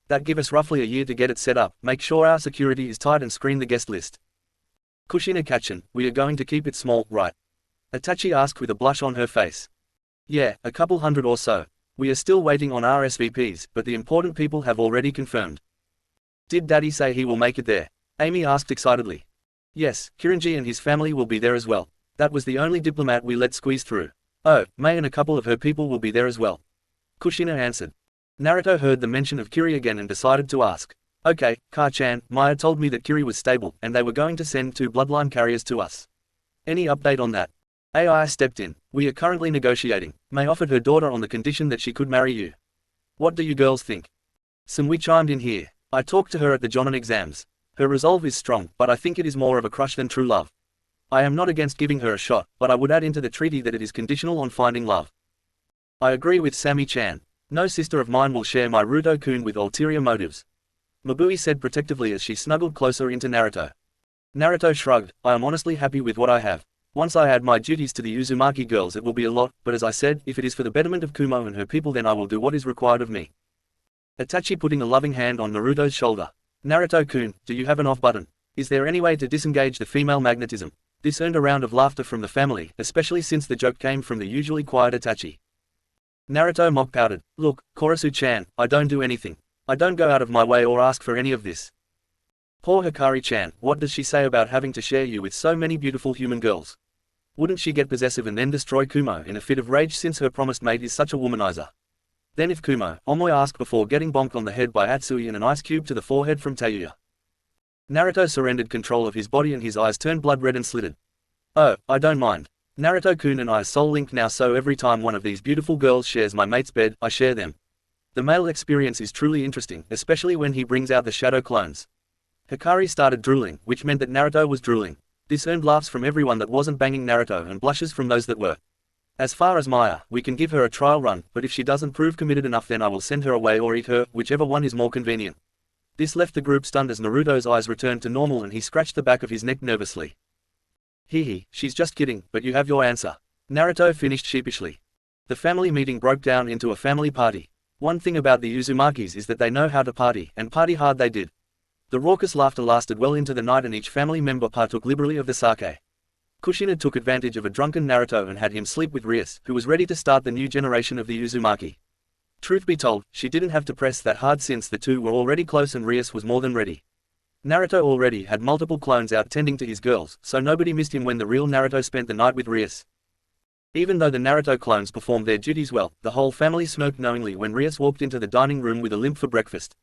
That give us roughly a year to get it set up, make sure our security is tight and screen the guest list. Kushina-kachan, we are going to keep it small, right? Itachi asked with a blush on her face. Yeah, a couple hundred or so. We are still waiting on RSVPs, but the important people have already confirmed. Did Daddy say he will make it there? Amy asked excitedly. Yes, Kirinji and his family will be there as well. That was the only diplomat we let squeeze through. Oh, Mei and a couple of her people will be there as well. Kushina answered. Naruto heard the mention of Kiri again and decided to ask. Okay, Ka-chan, Maya told me that Kiri was stable and they were going to send 2 bloodline carriers to us. Any update on that? AI stepped in. We are currently negotiating. Mei offered her daughter on the condition that she could marry you. What do you girls think? Samui chimed in here. I talked to her at the Jonin exams. Her resolve is strong, but I think it is more of a crush than true love. I am not against giving her a shot, but I would add into the treaty that it is conditional on finding love. I agree with Sammy-chan. No sister of mine will share my Ruto-kun with ulterior motives. Mabui said protectively as she snuggled closer into Naruto. Naruto shrugged. I am honestly happy with what I have. Once I add my duties to the Uzumaki girls it will be a lot, but as I said, if it is for the betterment of Kumo and her people then I will do what is required of me. Itachi putting a loving hand on Naruto's shoulder. Naruto-kun, do you have an off button? Is there any way to disengage the female magnetism? This earned a round of laughter from the family, especially since the joke came from the usually quiet Itachi. Naruto mock-pouted. Look, Korosu-chan, I don't do anything. I don't go out of my way or ask for any of this. Poor Hikari-chan, what does she say about having to share you with so many beautiful human girls? Wouldn't she get possessive and then destroy Kumo in a fit of rage since her promised mate is such a womanizer? Then if Kumo, Omoy asked before getting bonked on the head by Atsui and an ice cube to the forehead from Tayuya. Naruto surrendered control of his body and his eyes turned blood red and slitted. Oh, I don't mind. Naruto-kun and I's soul link now, so every time one of these beautiful girls shares my mate's bed, I share them. The male experience is truly interesting, especially when he brings out the shadow clones. Hikari started drooling, which meant that Naruto was drooling. This earned laughs from everyone that wasn't banging Naruto and blushes from those that were. As far as Maya, we can give her a trial run, but if she doesn't prove committed enough then I will send her away or eat her, whichever one is more convenient. This left the group stunned as Naruto's eyes returned to normal and he scratched the back of his neck nervously. Hee, she's just kidding, but you have your answer. Naruto finished sheepishly. The family meeting broke down into a family party. One thing about the Uzumakis is that they know how to party, and party hard they did. The raucous laughter lasted well into the night and each family member partook liberally of the sake. Kushina took advantage of a drunken Naruto and had him sleep with Rias, who was ready to start the new generation of the Uzumaki. Truth be told, she didn't have to press that hard since the two were already close and Rias was more than ready. Naruto already had multiple clones out tending to his girls, so nobody missed him when the real Naruto spent the night with Rias. Even though the Naruto clones performed their duties well, the whole family smirked knowingly when Rias walked into the dining room with a limp for breakfast.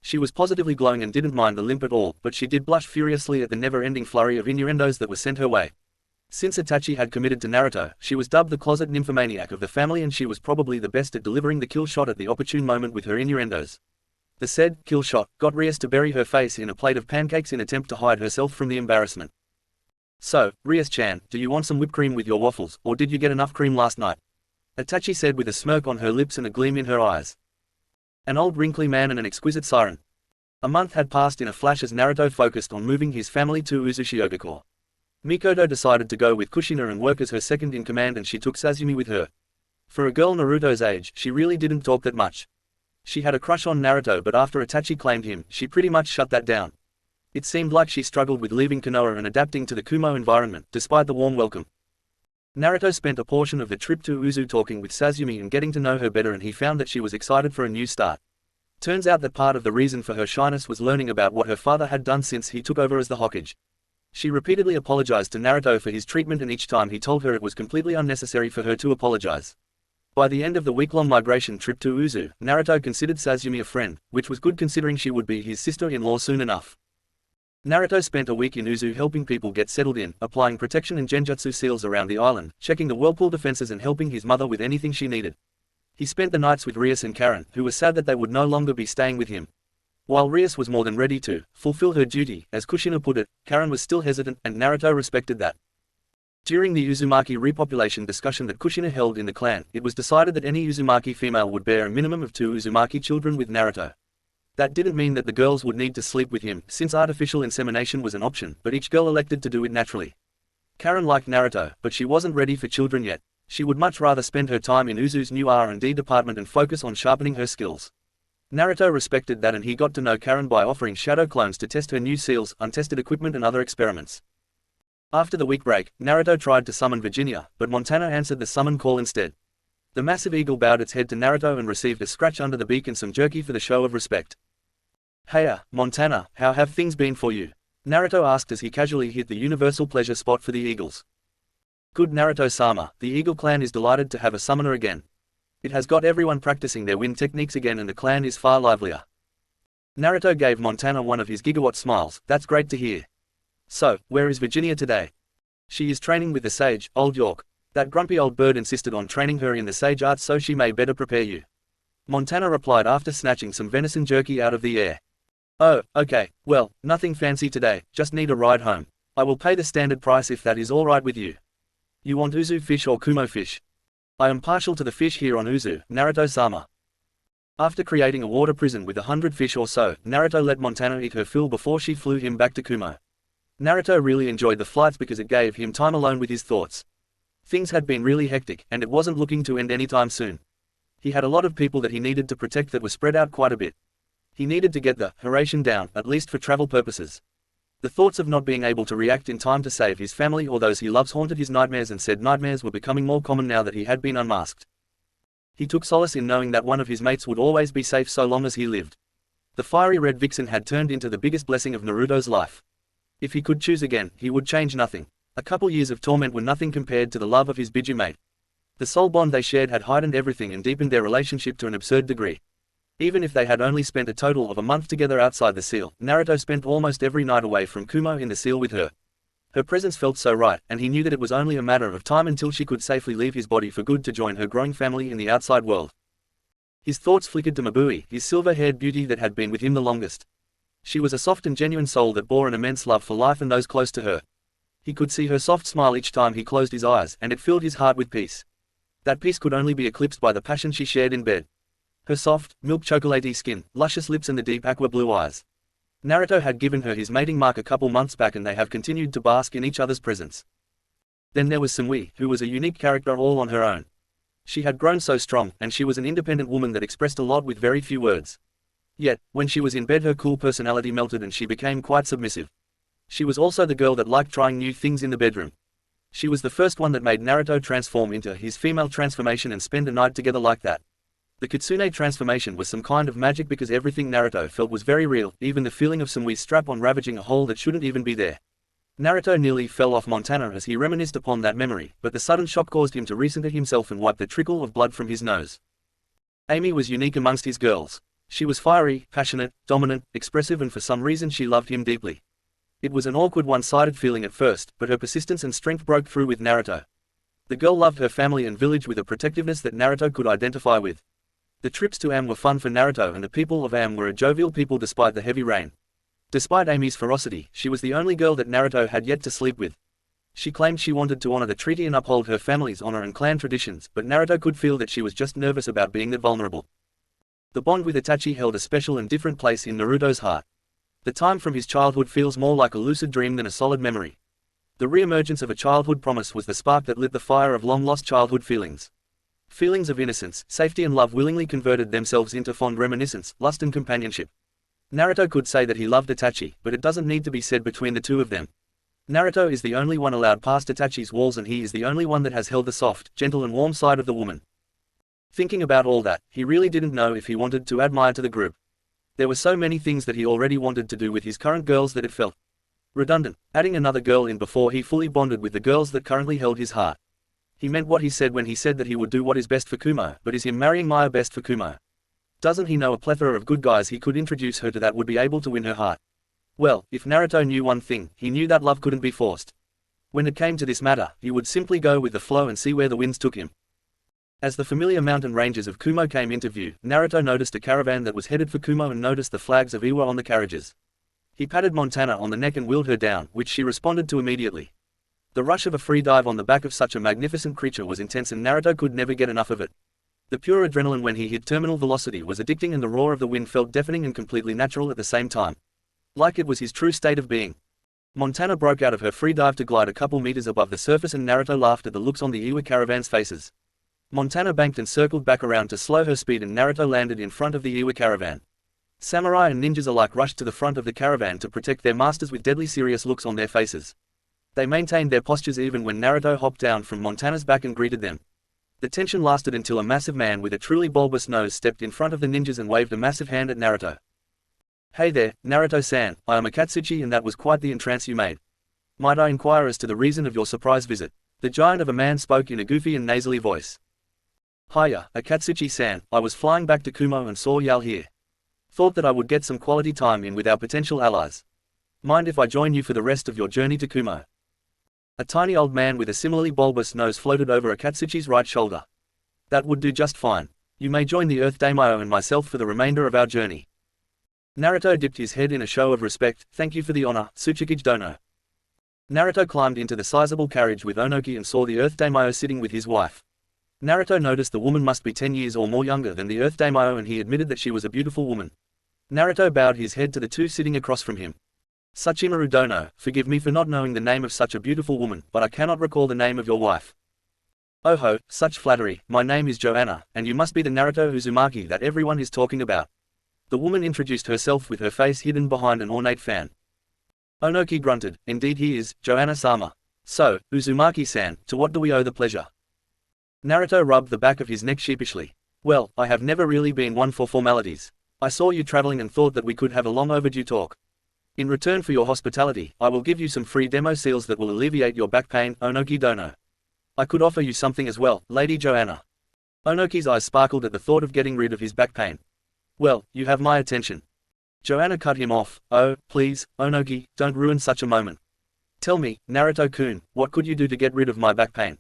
She was positively glowing and didn't mind the limp at all, but she did blush furiously at the never-ending flurry of innuendos that were sent her way. Since Itachi had committed to Naruto, she was dubbed the closet nymphomaniac of the family and she was probably the best at delivering the kill shot at the opportune moment with her innuendos. The said kill shot got Rias to bury her face in a plate of pancakes in attempt to hide herself from the embarrassment. So, Rias-chan, do you want some whipped cream with your waffles, or did you get enough cream last night? Itachi said with a smirk on her lips and a gleam in her eyes. An old wrinkly man and an exquisite siren. A month had passed in a flash as Naruto focused on moving his family to Uzushiogakure. Mikoto decided to go with Kushina and work as her second-in-command and she took Sasumi with her. For a girl Naruto's age, she really didn't talk that much. She had a crush on Naruto but after Itachi claimed him, she pretty much shut that down. It seemed like she struggled with leaving Konoha and adapting to the Kumo environment, despite the warm welcome. Naruto spent a portion of the trip to Uzu talking with Sasumi and getting to know her better and he found that she was excited for a new start. Turns out that part of the reason for her shyness was learning about what her father had done since he took over as the Hokage. She repeatedly apologized to Naruto for his treatment and each time he told her it was completely unnecessary for her to apologize. By the end of the week-long migration trip to Uzu, Naruto considered Sasumi a friend, which was good considering she would be his sister-in-law soon enough. Naruto spent a week in Uzu helping people get settled in, applying protection and genjutsu seals around the island, checking the whirlpool defenses and helping his mother with anything she needed. He spent the nights with Rias and Karen, who were sad that they would no longer be staying with him. While Rias was more than ready to fulfill her duty, as Kushina put it, Karen was still hesitant, and Naruto respected that. During the Uzumaki repopulation discussion that Kushina held in the clan, it was decided that any Uzumaki female would bear a minimum of 2 Uzumaki children with Naruto. That didn't mean that the girls would need to sleep with him, since artificial insemination was an option, but each girl elected to do it naturally. Karen liked Naruto, but she wasn't ready for children yet. She would much rather spend her time in Uzu's new R&D department and focus on sharpening her skills. Naruto respected that and he got to know Karen by offering shadow clones to test her new seals, untested equipment and other experiments. After the week break, Naruto tried to summon Virginia, but Montana answered the summon call instead. The massive eagle bowed its head to Naruto and received a scratch under the beak and some jerky for the show of respect. "Heya, Montana, how have things been for you?" Naruto asked as he casually hit the universal pleasure spot for the eagles. "Good Naruto-sama, the Eagle clan is delighted to have a summoner again. It has got everyone practicing their wind techniques again and the clan is far livelier." Naruto gave Montana one of his gigawatt smiles. "That's great to hear. So, where is Virginia today?" "She is training with the sage, Old York. That grumpy old bird insisted on training her in the sage arts so she may better prepare you," Montana replied after snatching some venison jerky out of the air. "Oh, okay, well, nothing fancy today, just need a ride home. I will pay the standard price if that is alright with you. You want Uzu fish or Kumo fish?" "I am partial to the fish here on Uzu, Naruto-sama." After creating a water prison with 100 fish or so, Naruto let Montana eat her fill before she flew him back to Kumo. Naruto really enjoyed the flights because it gave him time alone with his thoughts. Things had been really hectic, and it wasn't looking to end anytime soon. He had a lot of people that he needed to protect that were spread out quite a bit. He needed to get the ration down, at least for travel purposes. The thoughts of not being able to react in time to save his family or those he loves haunted his nightmares, and said nightmares were becoming more common now that he had been unmasked. He took solace in knowing that one of his mates would always be safe so long as he lived. The fiery red vixen had turned into the biggest blessing of Naruto's life. If he could choose again, he would change nothing. A couple years of torment were nothing compared to the love of his biju mate. The soul bond they shared had heightened everything and deepened their relationship to an absurd degree. Even if they had only spent a total of a month together outside the seal, Naruto spent almost every night away from Kumo in the seal with her. Her presence felt so right, and he knew that it was only a matter of time until she could safely leave his body for good to join her growing family in the outside world. His thoughts flickered to Mabui, his silver-haired beauty that had been with him the longest. She was a soft and genuine soul that bore an immense love for life and those close to her. He could see her soft smile each time he closed his eyes, and it filled his heart with peace. That peace could only be eclipsed by the passion she shared in bed. Her soft, milk chocolatey skin, luscious lips and the deep aqua blue eyes. Naruto had given her his mating mark a couple months back and they have continued to bask in each other's presence. Then there was Sumui, who was a unique character all on her own. She had grown so strong, and she was an independent woman that expressed a lot with very few words. Yet, when she was in bed her cool personality melted and she became quite submissive. She was also the girl that liked trying new things in the bedroom. She was the first one that made Naruto transform into his female transformation and spend a night together like that. The Kitsune transformation was some kind of magic because everything Naruto felt was very real, even the feeling of Sumui's strap-on ravaging a hole that shouldn't even be there. Naruto nearly fell off Montana as he reminisced upon that memory, but the sudden shock caused him to recenter himself and wipe the trickle of blood from his nose. Amy was unique amongst his girls. She was fiery, passionate, dominant, expressive, and for some reason she loved him deeply. It was an awkward one-sided feeling at first, but her persistence and strength broke through with Naruto. The girl loved her family and village with a protectiveness that Naruto could identify with. The trips to Am were fun for Naruto and the people of Am were a jovial people despite the heavy rain. Despite Amy's ferocity, she was the only girl that Naruto had yet to sleep with. She claimed she wanted to honor the treaty and uphold her family's honor and clan traditions, but Naruto could feel that she was just nervous about being that vulnerable. The bond with Itachi held a special and different place in Naruto's heart. The time from his childhood feels more like a lucid dream than a solid memory. The re-emergence of a childhood promise was the spark that lit the fire of long-lost childhood feelings. Feelings of innocence, safety and love willingly converted themselves into fond reminiscence, lust and companionship. Naruto could say that he loved Itachi, but it doesn't need to be said between the two of them. Naruto is the only one allowed past Itachi's walls and he is the only one that has held the soft, gentle and warm side of the woman. Thinking about all that, he really didn't know if he wanted to add Maya to the group. There were so many things that he already wanted to do with his current girls that it felt redundant, adding another girl in before he fully bonded with the girls that currently held his heart. He meant what he said when he said that he would do what is best for Kumo, but is him marrying Maya best for Kumo? Doesn't he know a plethora of good guys he could introduce her to that would be able to win her heart? Well, if Naruto knew one thing, he knew that love couldn't be forced. When it came to this matter, he would simply go with the flow and see where the winds took him. As the familiar mountain ranges of Kumo came into view, Naruto noticed a caravan that was headed for Kumo and noticed the flags of Iwa on the carriages. He patted Montana on the neck and wheeled her down, which she responded to immediately. The rush of a free dive on the back of such a magnificent creature was intense and Naruto could never get enough of it. The pure adrenaline when he hit terminal velocity was addicting and the roar of the wind felt deafening and completely natural at the same time. Like it was his true state of being. Montana broke out of her free dive to glide a couple meters above the surface and Naruto laughed at the looks on the Iwa caravan's faces. Montana banked and circled back around to slow her speed and Naruto landed in front of the Iwa caravan. Samurai and ninjas alike rushed to the front of the caravan to protect their masters with deadly serious looks on their faces. They maintained their postures even when Naruto hopped down from Montana's back and greeted them. The tension lasted until a massive man with a truly bulbous nose stepped in front of the ninjas and waved a massive hand at Naruto. "Hey there, Naruto-san, I am Akatsuchi and that was quite the entrance you made. Might I inquire as to the reason of your surprise visit?" The giant of a man spoke in a goofy and nasally voice. "Hiya, Akatsuchi-san, I was flying back to Kumo and saw y'all here. Thought that I would get some quality time in with our potential allies. Mind if I join you for the rest of your journey to Kumo?" A tiny old man with a similarly bulbous nose floated over Akatsuchi's right shoulder. "That would do just fine. You may join the Earth Daimyo and myself for the remainder of our journey." Naruto dipped his head in a show of respect. "Thank you for the honor, Tsuchikage Dono." Naruto climbed into the sizable carriage with Onoki and saw the Earth Daimyo sitting with his wife. Naruto noticed the woman must be 10 years or more younger than the Earth Daimyo and he admitted that she was a beautiful woman. Naruto bowed his head to the two sitting across from him. "Tsuchimaru Dono, forgive me for not knowing the name of such a beautiful woman, but I cannot recall the name of your wife." "Oh ho, such flattery, my name is Joanna, and you must be the Naruto Uzumaki that everyone is talking about." The woman introduced herself with her face hidden behind an ornate fan. Onoki grunted, "Indeed he is, Joanna-sama. So, Uzumaki-san, to what do we owe the pleasure?" Naruto rubbed the back of his neck sheepishly. "Well, I have never really been one for formalities. I saw you traveling and thought that we could have a long overdue talk. In return for your hospitality, I will give you some free demo seals that will alleviate your back pain, Onoki Dono. I could offer you something as well, Lady Joanna. Onoki's eyes sparkled at the thought of getting rid of his back pain. Well, you have my attention. Joanna cut him off. Oh, please, Onoki, don't ruin such a moment. Tell me, Naruto-kun, what could you do to get rid of my back pain?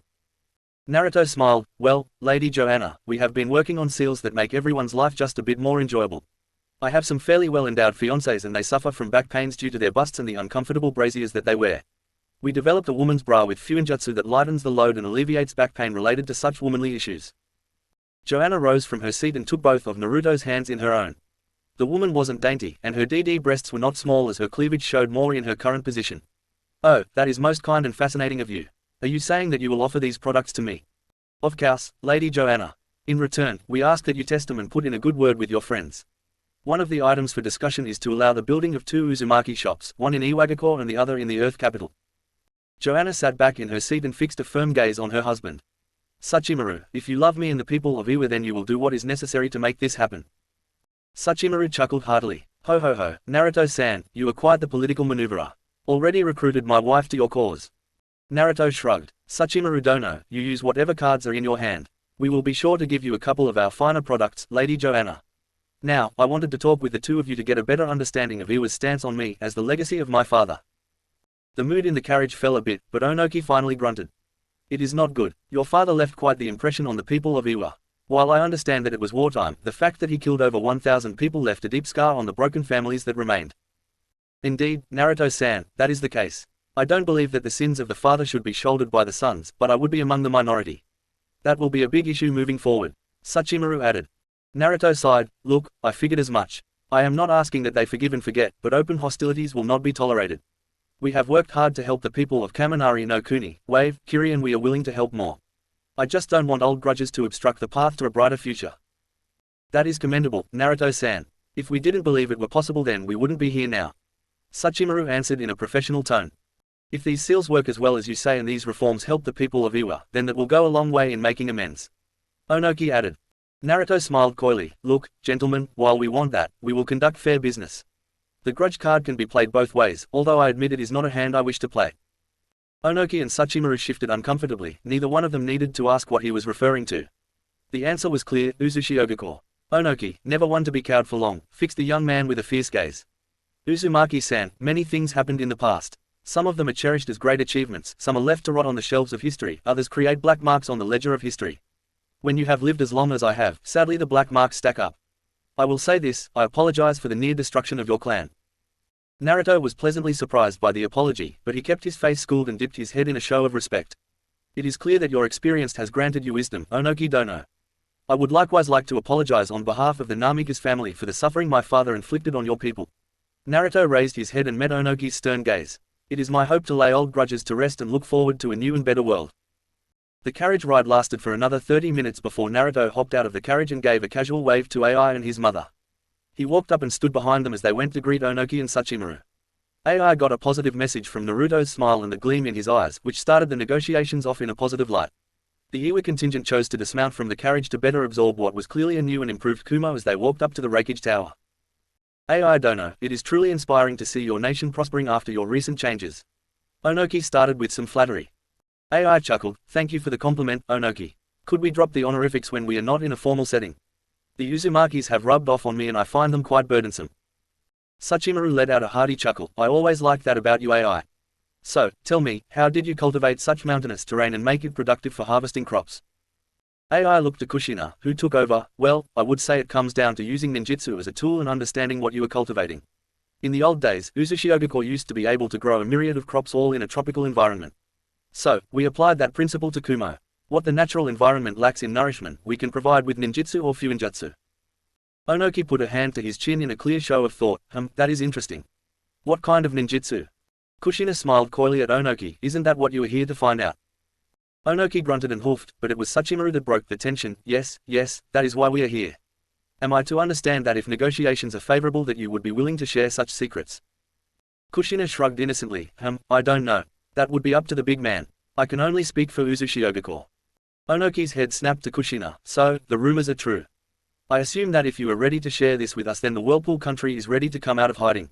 Naruto smiled. Well, Lady Joanna, we have been working on seals that make everyone's life just a bit more enjoyable. I have some fairly well-endowed fiancés and they suffer from back pains due to their busts and the uncomfortable braziers that they wear. We developed a woman's bra with fuinjutsu that lightens the load and alleviates back pain related to such womanly issues. Joanna rose from her seat and took both of Naruto's hands in her own. The woman wasn't dainty, and her DD breasts were not small as her cleavage showed more in her current position. Oh, that is most kind and fascinating of you. Are you saying that you will offer these products to me? Of course, Lady Joanna. In return, we ask that you test them and put in a good word with your friends. One of the items for discussion is to allow the building of 2 Uzumaki shops, one in Iwagakure and the other in the Earth capital. Joanna sat back in her seat and fixed a firm gaze on her husband. Sachimaru, if you love me and the people of Iwa, then you will do what is necessary to make this happen. Sachimaru chuckled heartily. Ho ho ho, Naruto-san, you are quite the political maneuverer. Already recruited my wife to your cause. Naruto shrugged. Sachimaru Dono, you use whatever cards are in your hand. We will be sure to give you a couple of our finer products, Lady Joanna. Now, I wanted to talk with the two of you to get a better understanding of Iwa's stance on me as the legacy of my father. The mood in the carriage fell a bit, but Onoki finally grunted. It is not good. Your father left quite the impression on the people of Iwa. While I understand that it was wartime, the fact that he killed over 1,000 people left a deep scar on the broken families that remained. Indeed, Naruto-san, that is the case. I don't believe that the sins of the father should be shouldered by the sons, but I would be among the minority. That will be a big issue moving forward. Sachimaru added. Naruto sighed. Look, I figured as much. I am not asking that they forgive and forget, but open hostilities will not be tolerated. We have worked hard to help the people of Kaminari no Kuni, Wave, Kiri, and we are willing to help more. I just don't want old grudges to obstruct the path to a brighter future. That is commendable, Naruto-san. If we didn't believe it were possible, then we wouldn't be here now. Sachimaru answered in a professional tone. If these seals work as well as you say and these reforms help the people of Iwa, then that will go a long way in making amends. Onoki added. Naruto smiled coyly. Look, gentlemen, while we want that, we will conduct fair business. The grudge card can be played both ways, although I admit it is not a hand I wish to play. Onoki and Sachimaru shifted uncomfortably. Neither one of them needed to ask what he was referring to. The answer was clear. Uzushiogakure. Onoki, never one to be cowed for long, fixed the young man with a fierce gaze. Uzumaki-san, many things happened in the past. Some of them are cherished as great achievements, some are left to rot on the shelves of history, others create black marks on the ledger of history. When you have lived as long as I have, sadly the black marks stack up. I will say this, I apologize for the near destruction of your clan. Naruto was pleasantly surprised by the apology, but he kept his face schooled and dipped his head in a show of respect. It is clear that your experience has granted you wisdom, Onoki Dono. I would likewise like to apologize on behalf of the Namikaze family for the suffering my father inflicted on your people. Naruto raised his head and met Onoki's stern gaze. It is my hope to lay old grudges to rest and look forward to a new and better world. The carriage ride lasted for another 30 minutes before Naruto hopped out of the carriage and gave a casual wave to Ai and his mother. He walked up and stood behind them as they went to greet Onoki and Sachimaru. Ai got a positive message from Naruto's smile and the gleam in his eyes, which started the negotiations off in a positive light. The Iwa contingent chose to dismount from the carriage to better absorb what was clearly a new and improved Kumo as they walked up to the Refuge tower. Ai Dono, it is truly inspiring to see your nation prospering after your recent changes. Onoki started with some flattery. Ai chuckled. Thank you for the compliment, Onoki. Could we drop the honorifics when we are not in a formal setting? The Uzumakis have rubbed off on me and I find them quite burdensome. Sachimaru let out a hearty chuckle. I always liked that about you, Ai. So, tell me, how did you cultivate such mountainous terrain and make it productive for harvesting crops? Ai looked to Kushina, who took over. Well, I would say it comes down to using ninjutsu as a tool and understanding what you are cultivating. In the old days, Uzushiogakure used to be able to grow a myriad of crops all in a tropical environment. So, we applied that principle to Kumo. What the natural environment lacks in nourishment, we can provide with ninjutsu or fuinjutsu. Onoki put a hand to his chin in a clear show of thought. That is interesting. What kind of ninjutsu? Kushina smiled coyly at Onoki. Isn't that what you are here to find out? Onoki grunted and hoofed, but it was Sachimaru that broke the tension. Yes, that is why we are here. Am I to understand that if negotiations are favorable that you would be willing to share such secrets? Kushina shrugged innocently. I don't know. That would be up to the big man. I can only speak for Uzushiogakure. Onoki's head snapped to Kushina. So, the rumors are true. I assume that if you are ready to share this with us, then the Whirlpool country is ready to come out of hiding.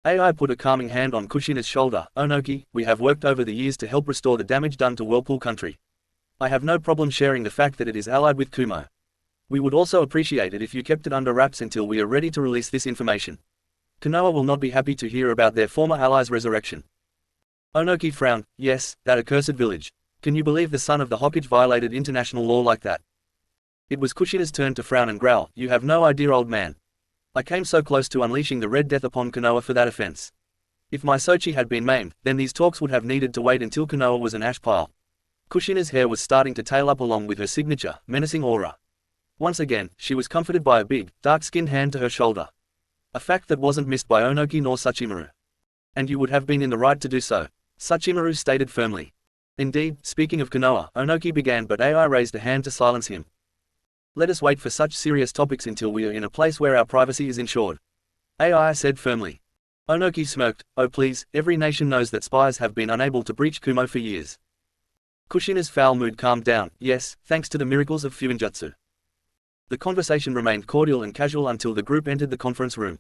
AI put a calming hand on Kushina's shoulder. Onoki, we have worked over the years to help restore the damage done to Whirlpool country. I have no problem sharing the fact that it is allied with Kumo. We would also appreciate it if you kept it under wraps until we are ready to release this information. Konoha will not be happy to hear about their former allies' resurrection. Onoki frowned. Yes, that accursed village. Can you believe the son of the Hokage violated international law like that? It was Kushina's turn to frown and growl. You have no idea, old man. I came so close to unleashing the Red Death upon Konoha for that offense. If my Sochi had been maimed, then these talks would have needed to wait until Konoha was an ash pile. Kushina's hair was starting to tail up along with her signature, menacing aura. Once again, she was comforted by a big, dark-skinned hand to her shoulder. A fact that wasn't missed by Onoki nor Sachimaru. And you would have been in the right to do so, Sachimaru stated firmly. Indeed, speaking of Konoha, Onoki began, but AI raised a hand to silence him. Let us wait for such serious topics until we are in a place where our privacy is ensured, AI said firmly. Onoki smirked. Oh please, every nation knows that spies have been unable to breach Kumo for years. Kushina's foul mood calmed down. Yes, thanks to the miracles of Fuinjutsu. The conversation remained cordial and casual until the group entered the conference room.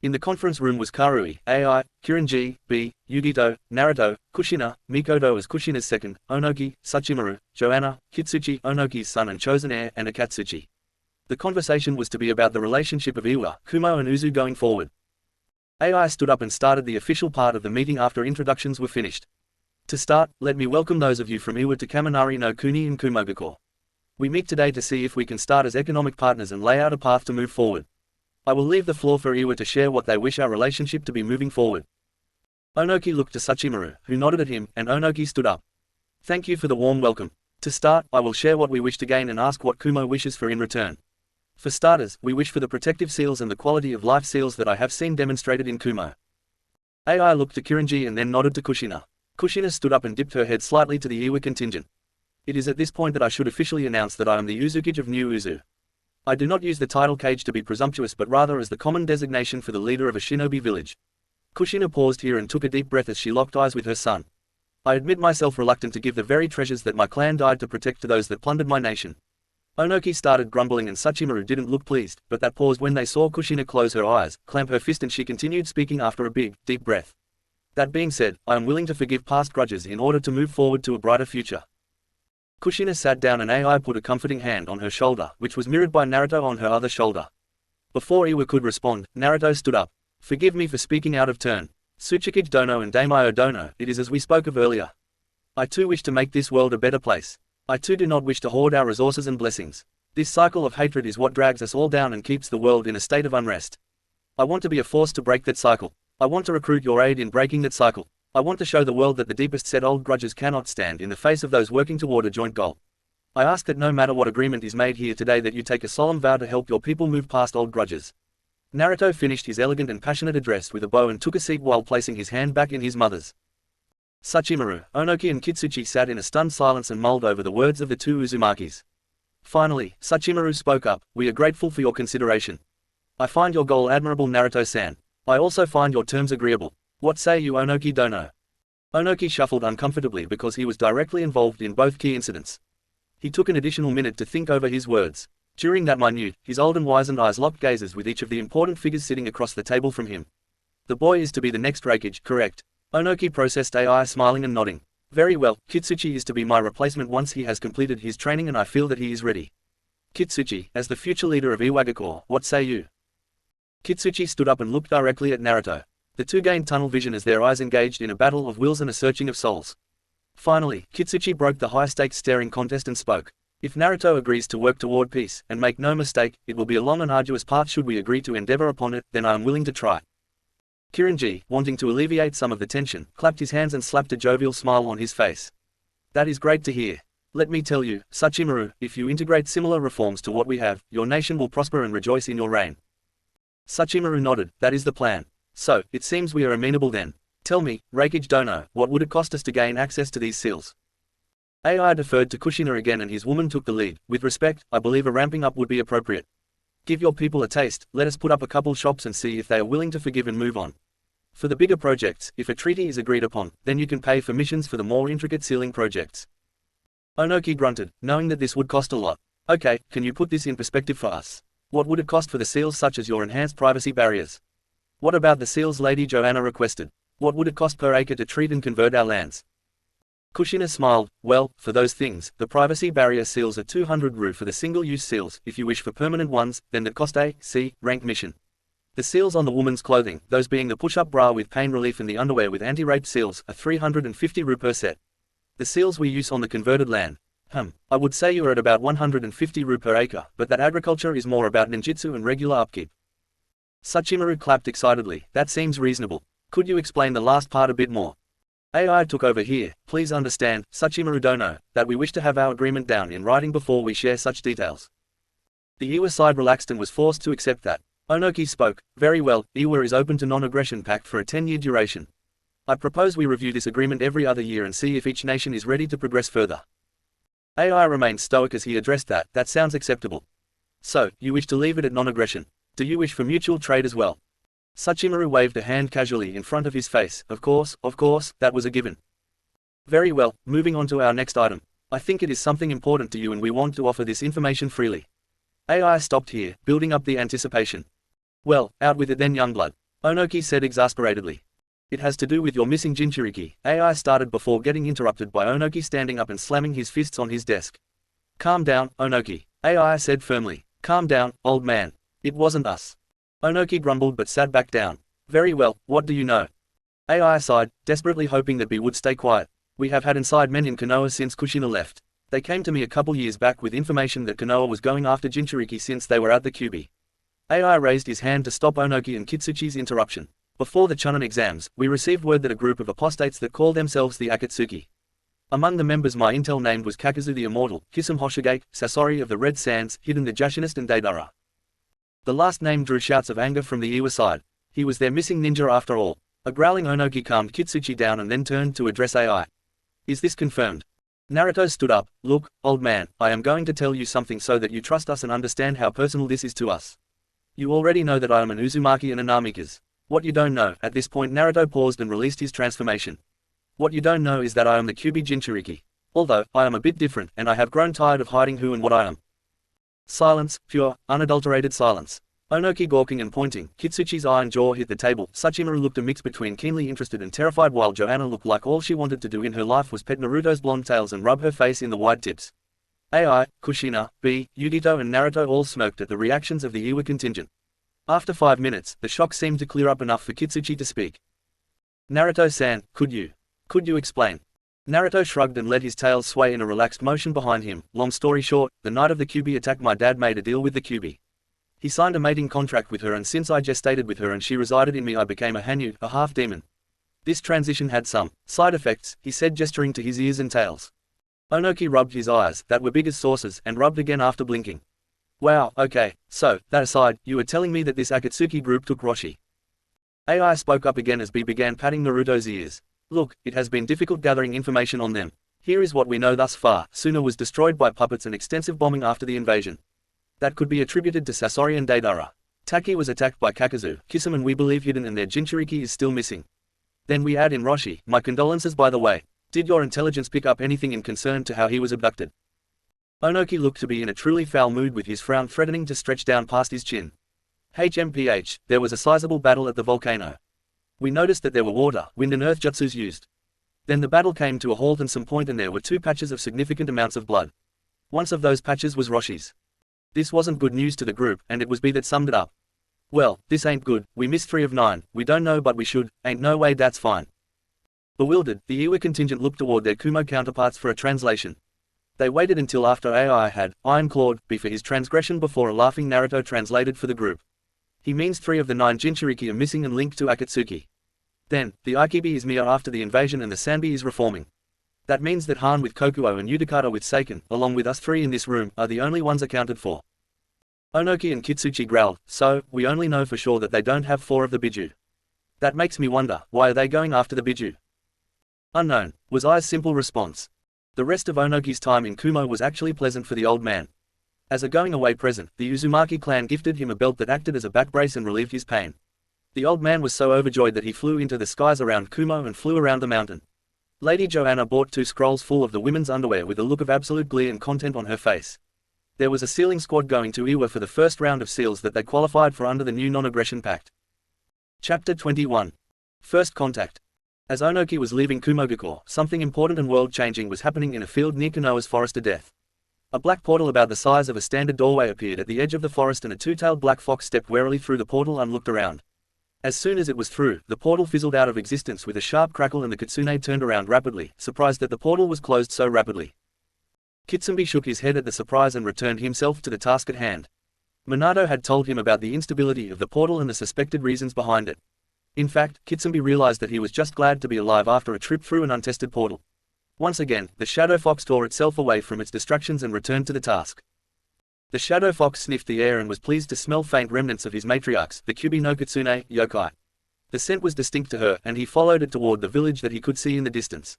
In the conference room was Karui, AI, Kirinji, B, Yugito, Naruto, Kushina, Mikoto as Kushina's second, Onoki, Sachimaru, Joanna, Kitsuchi, Onoki's son and chosen heir, and Akatsuchi. The conversation was to be about the relationship of Iwa, Kumo and Uzu going forward. AI stood up and started the official part of the meeting after introductions were finished. To start, let me welcome those of you from Iwa to Kaminari no Kuni in Kumogakure. We meet today to see if we can start as economic partners and lay out a path to move forward. I will leave the floor for Iwa to share what they wish our relationship to be moving forward. Onoki looked to Sachimaru, who nodded at him, and Onoki stood up. Thank you for the warm welcome. To start, I will share what we wish to gain and ask what Kumo wishes for in return. For starters, we wish for the protective seals and the quality of life seals that I have seen demonstrated in Kumo. AI looked to Kirinji and then nodded to Kushina. Kushina stood up and dipped her head slightly to the Iwa contingent. It is at this point that I should officially announce that I am the Uzukage of New Uzu. I do not use the title Kage to be presumptuous but rather as the common designation for the leader of a shinobi village. Kushina paused here and took a deep breath as she locked eyes with her son. I admit myself reluctant to give the very treasures that my clan died to protect to those that plundered my nation. Onoki started grumbling and Sachimaru didn't look pleased, but that paused when they saw Kushina close her eyes, clamp her fist, and she continued speaking after a big, deep breath. That being said, I am willing to forgive past grudges in order to move forward to a brighter future. Kushina sat down and AI put a comforting hand on her shoulder, which was mirrored by Naruto on her other shoulder. Before Iwa could respond, Naruto stood up. Forgive me for speaking out of turn. Tsuchikage Dono and Daimyo Dono, it is as we spoke of earlier. I too wish to make this world a better place. I too do not wish to hoard our resources and blessings. This cycle of hatred is what drags us all down and keeps the world in a state of unrest. I want to be a force to break that cycle. I want to recruit your aid in breaking that cycle. I want to show the world that the deepest set old grudges cannot stand in the face of those working toward a joint goal. I ask that no matter what agreement is made here today, that you take a solemn vow to help your people move past old grudges. Naruto finished his elegant and passionate address with a bow and took a seat while placing his hand back in his mother's. Sachimaru, Onoki and Kitsuchi sat in a stunned silence and mulled over the words of the two Uzumakis. Finally, Sachimaru spoke up. We are grateful for your consideration. I find your goal admirable, Naruto-san. I also find your terms agreeable. What say you, Onoki Dono? Onoki shuffled uncomfortably because he was directly involved in both key incidents. He took an additional minute to think over his words. During that minute, his old and wizened eyes locked gazes with each of the important figures sitting across the table from him. The boy is to be the next Refuge, correct? Onoki processed AI, smiling and nodding. Very well, Kitsuchi is to be my replacement once he has completed his training and I feel that he is ready. Kitsuchi, as the future leader of Iwagakure, what say you? Kitsuchi stood up and looked directly at Naruto. The two gained tunnel vision as their eyes engaged in a battle of wills and a searching of souls. Finally, Kitsuchi broke the high-stakes staring contest and spoke. If Naruto agrees to work toward peace, and make no mistake, it will be a long and arduous path should we agree to endeavor upon it, then I am willing to try. Kirinji, wanting to alleviate some of the tension, clapped his hands and slapped a jovial smile on his face. That is great to hear. Let me tell you, Sachimaru, if you integrate similar reforms to what we have, your nation will prosper and rejoice in your reign. Sachimaru nodded. That is the plan. So, it seems we are amenable then. Tell me, Refuge Dono, what would it cost us to gain access to these seals? AI deferred to Kushina again and his woman took the lead. With respect, I believe a ramping up would be appropriate. Give your people a taste, let us put up a couple shops and see if they are willing to forgive and move on. For the bigger projects, if a treaty is agreed upon, then you can pay for missions for the more intricate sealing projects. Onoki grunted, knowing that this would cost a lot. Okay, can you put this in perspective for us? What would it cost for the seals such as your enhanced privacy barriers? What about the seals Lady Joanna requested? What would it cost per acre to treat and convert our lands? Kushina smiled. Well, for those things, the privacy barrier seals are 200 Ru for the single-use seals. If you wish for permanent ones, then that cost A, C, rank mission. The seals on the woman's clothing, those being the push-up bra with pain relief and the underwear with anti-rape seals, are 350 Ru per set. The seals we use on the converted land. I would say you are at about 150 Ru per acre, but that agriculture is more about ninjutsu and regular upkeep. Sachimaru clapped excitedly. That seems reasonable. Could you explain the last part a bit more? AI took over here. Please understand, Sachimaru Dono, that we wish to have our agreement down in writing before we share such details. The Iwa side relaxed and was forced to accept that. Onoki spoke. Very well, Iwa is open to non-aggression pact for a 10-year duration. I propose we review this agreement every other year and see if each nation is ready to progress further. AI remained stoic as he addressed that. That sounds acceptable. So, you wish to leave it at non-aggression. Do you wish for mutual trade as well? Sachimaru waved a hand casually in front of his face. Of course, that was a given. Very well, moving on to our next item. I think it is something important to you and we want to offer this information freely. AI stopped here, building up the anticipation. Well, out with it then, youngblood. Onoki said exasperatedly. It has to do with your missing Jinchuriki. AI started before getting interrupted by Onoki standing up and slamming his fists on his desk. Calm down, Onoki. AI said firmly. Calm down, old man. It wasn't us. Onoki grumbled but sat back down. Very well, what do you know? AI sighed, desperately hoping that B would stay quiet. We have had inside men in Konoha since Kushina left. They came to me a couple years back with information that Konoha was going after Jinchuriki since they were at the QB. AI raised his hand to stop Onoki and Kitsuchi's interruption. Before the Chunin exams, we received word that a group of apostates that call themselves the Akatsuki. Among the members my intel named was Kakazu the Immortal, Kisame Hoshigate, Sasori of the Red Sands, Hidden the Jashinist and Deidara. The last name drew shouts of anger from the Iwa side. He was their missing ninja after all. A growling Onoki calmed Kitsuchi down and then turned to address AI. Is this confirmed? Naruto stood up. Look, old man, I am going to tell you something so that you trust us and understand how personal this is to us. You already know that I am an Uzumaki and a Namikaze. What you don't know, at this point Naruto paused and released his transformation. What you don't know is that I am the Kyuubi Jinchuriki. Although, I am a bit different, and I have grown tired of hiding who and what I am. Silence, pure, unadulterated silence. Onoki gawking and pointing, Kitsuchi's iron jaw hit the table. Sachimaru looked a mix between keenly interested and terrified while Joanna looked like all she wanted to do in her life was pet Naruto's blonde tails and rub her face in the white tips. AI, Kushina, B, Yugito and Naruto all smoked at the reactions of the Iwa contingent. After 5 minutes, the shock seemed to clear up enough for Kitsuchi to speak. Naruto-san, could you explain? Naruto shrugged and let his tail sway in a relaxed motion behind him. Long story short, the night of the QB attack my dad made a deal with the QB. He signed a mating contract with her and since I gestated with her and she resided in me I became a Hanyu, a half-demon. This transition had some side effects, he said gesturing to his ears and tails. Onoki rubbed his eyes, that were big as saucers, and rubbed again after blinking. Wow, okay, so, that aside, you were telling me that this Akatsuki group took Roshi. AI spoke up again as B began patting Naruto's ears. Look, it has been difficult gathering information on them. Here is what we know thus far. Suna was destroyed by puppets and extensive bombing after the invasion. That could be attributed to Sasori and Deidara. Taki was attacked by Kakazu, Kisame and we believe hidden and their Jinchuriki is still missing. Then we add in Roshi. My condolences by the way. Did your intelligence pick up anything in concern to how he was abducted? Onoki looked to be in a truly foul mood with his frown threatening to stretch down past his chin. HMPH, there was a sizable battle at the volcano. We noticed that there were water, wind and earth jutsus used. Then the battle came to a halt and some point and there were 2 patches of significant amounts of blood. One of those patches was Roshi's. This wasn't good news to the group, and it was B that summed it up. Well, this ain't good, we missed 3 of 9, we don't know but we should, ain't no way that's fine. Bewildered, the Iwa contingent looked toward their Kumo counterparts for a translation. They waited until after AI had iron-clawed B for his transgression before a laughing Naruto translated for the group. He means 3 of the 9 Jinchuriki are missing and linked to Akatsuki. Then, the Aikibi is Mia after the invasion and the Sanbi is reforming. That means that Han with Kokuo and Yudikata with Seiken, along with us 3 in this room, are the only ones accounted for. Onoki and Kitsuchi growled, so, we only know for sure that they don't have 4 of the Biju. That makes me wonder, why are they going after the Biju? Unknown, was Ai's simple response. The rest of Onoki's time in Kumo was actually pleasant for the old man. As a going-away present, the Uzumaki clan gifted him a belt that acted as a back brace and relieved his pain. The old man was so overjoyed that he flew into the skies around Kumo and flew around the mountain. Lady Joanna bought 2 scrolls full of the women's underwear with a look of absolute glee and content on her face. There was a sealing squad going to Iwa for the first round of seals that they qualified for under the new non-aggression pact. Chapter 21. First Contact. As Onoki was leaving Kumogakure, something important and world-changing was happening in a field near Konoha's Forest of Death. A black portal about the size of a standard doorway appeared at the edge of the forest, and a two-tailed black fox stepped warily through the portal and looked around. As soon as it was through, the portal fizzled out of existence with a sharp crackle, and the kitsune turned around rapidly, surprised that the portal was closed so rapidly. Kitsunbe shook his head at the surprise and returned himself to the task at hand. Minato had told him about the instability of the portal and the suspected reasons behind it. In fact, Kitsunbe realized that he was just glad to be alive after a trip through an untested portal. Once again, the shadow fox tore itself away from its distractions and returned to the task. The shadow fox sniffed the air and was pleased to smell faint remnants of his matriarchs, the Kyubi no Kitsune, yokai. The scent was distinct to her, and he followed it toward the village that he could see in the distance.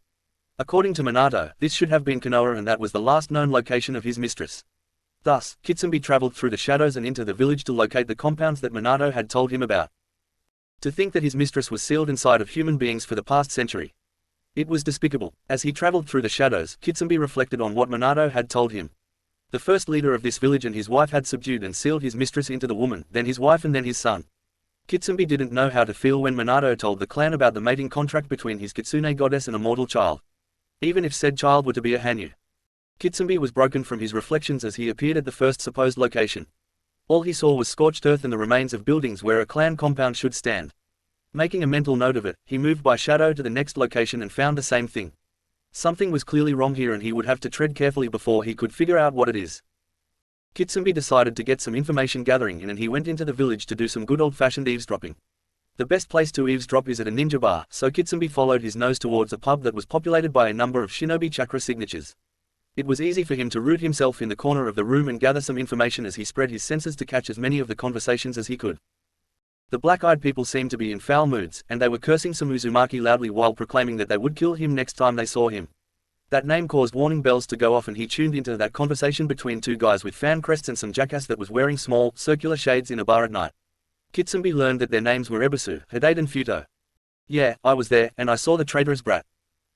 According to Minato, this should have been Konoha, and that was the last known location of his mistress. Thus, Kitsunbe traveled through the shadows and into the village to locate the compounds that Minato had told him about. To think that his mistress was sealed inside of human beings for the past century. It was despicable. As he traveled through the shadows, Kitsunbe reflected on what Minato had told him. The first leader of this village and his wife had subdued and sealed his mistress into the woman, then his wife and then his son. Kitsunbe didn't know how to feel when Minato told the clan about the mating contract between his kitsune goddess and a mortal child. Even if said child were to be a Hanyu. Kitsunbe was broken from his reflections as he appeared at the first supposed location. All he saw was scorched earth and the remains of buildings where a clan compound should stand. Making a mental note of it, he moved by shadow to the next location and found the same thing. Something was clearly wrong here, and he would have to tread carefully before he could figure out what it is. Kitsunbe decided to get some information gathering in, and he went into the village to do some good old-fashioned eavesdropping. The best place to eavesdrop is at a ninja bar, so Kitsunbe followed his nose towards a pub that was populated by a number of shinobi chakra signatures. It was easy for him to root himself in the corner of the room and gather some information as he spread his senses to catch as many of the conversations as he could. The black-eyed people seemed to be in foul moods, and they were cursing some Uzumaki loudly while proclaiming that they would kill him next time they saw him. That name caused warning bells to go off, and he tuned into that conversation between two guys with fan crests and some jackass that was wearing small, circular shades in a bar at night. Kitsunbe learned that their names were Ebisu, Hidate and Futo. "Yeah, I was there, and I saw the traitorous brat."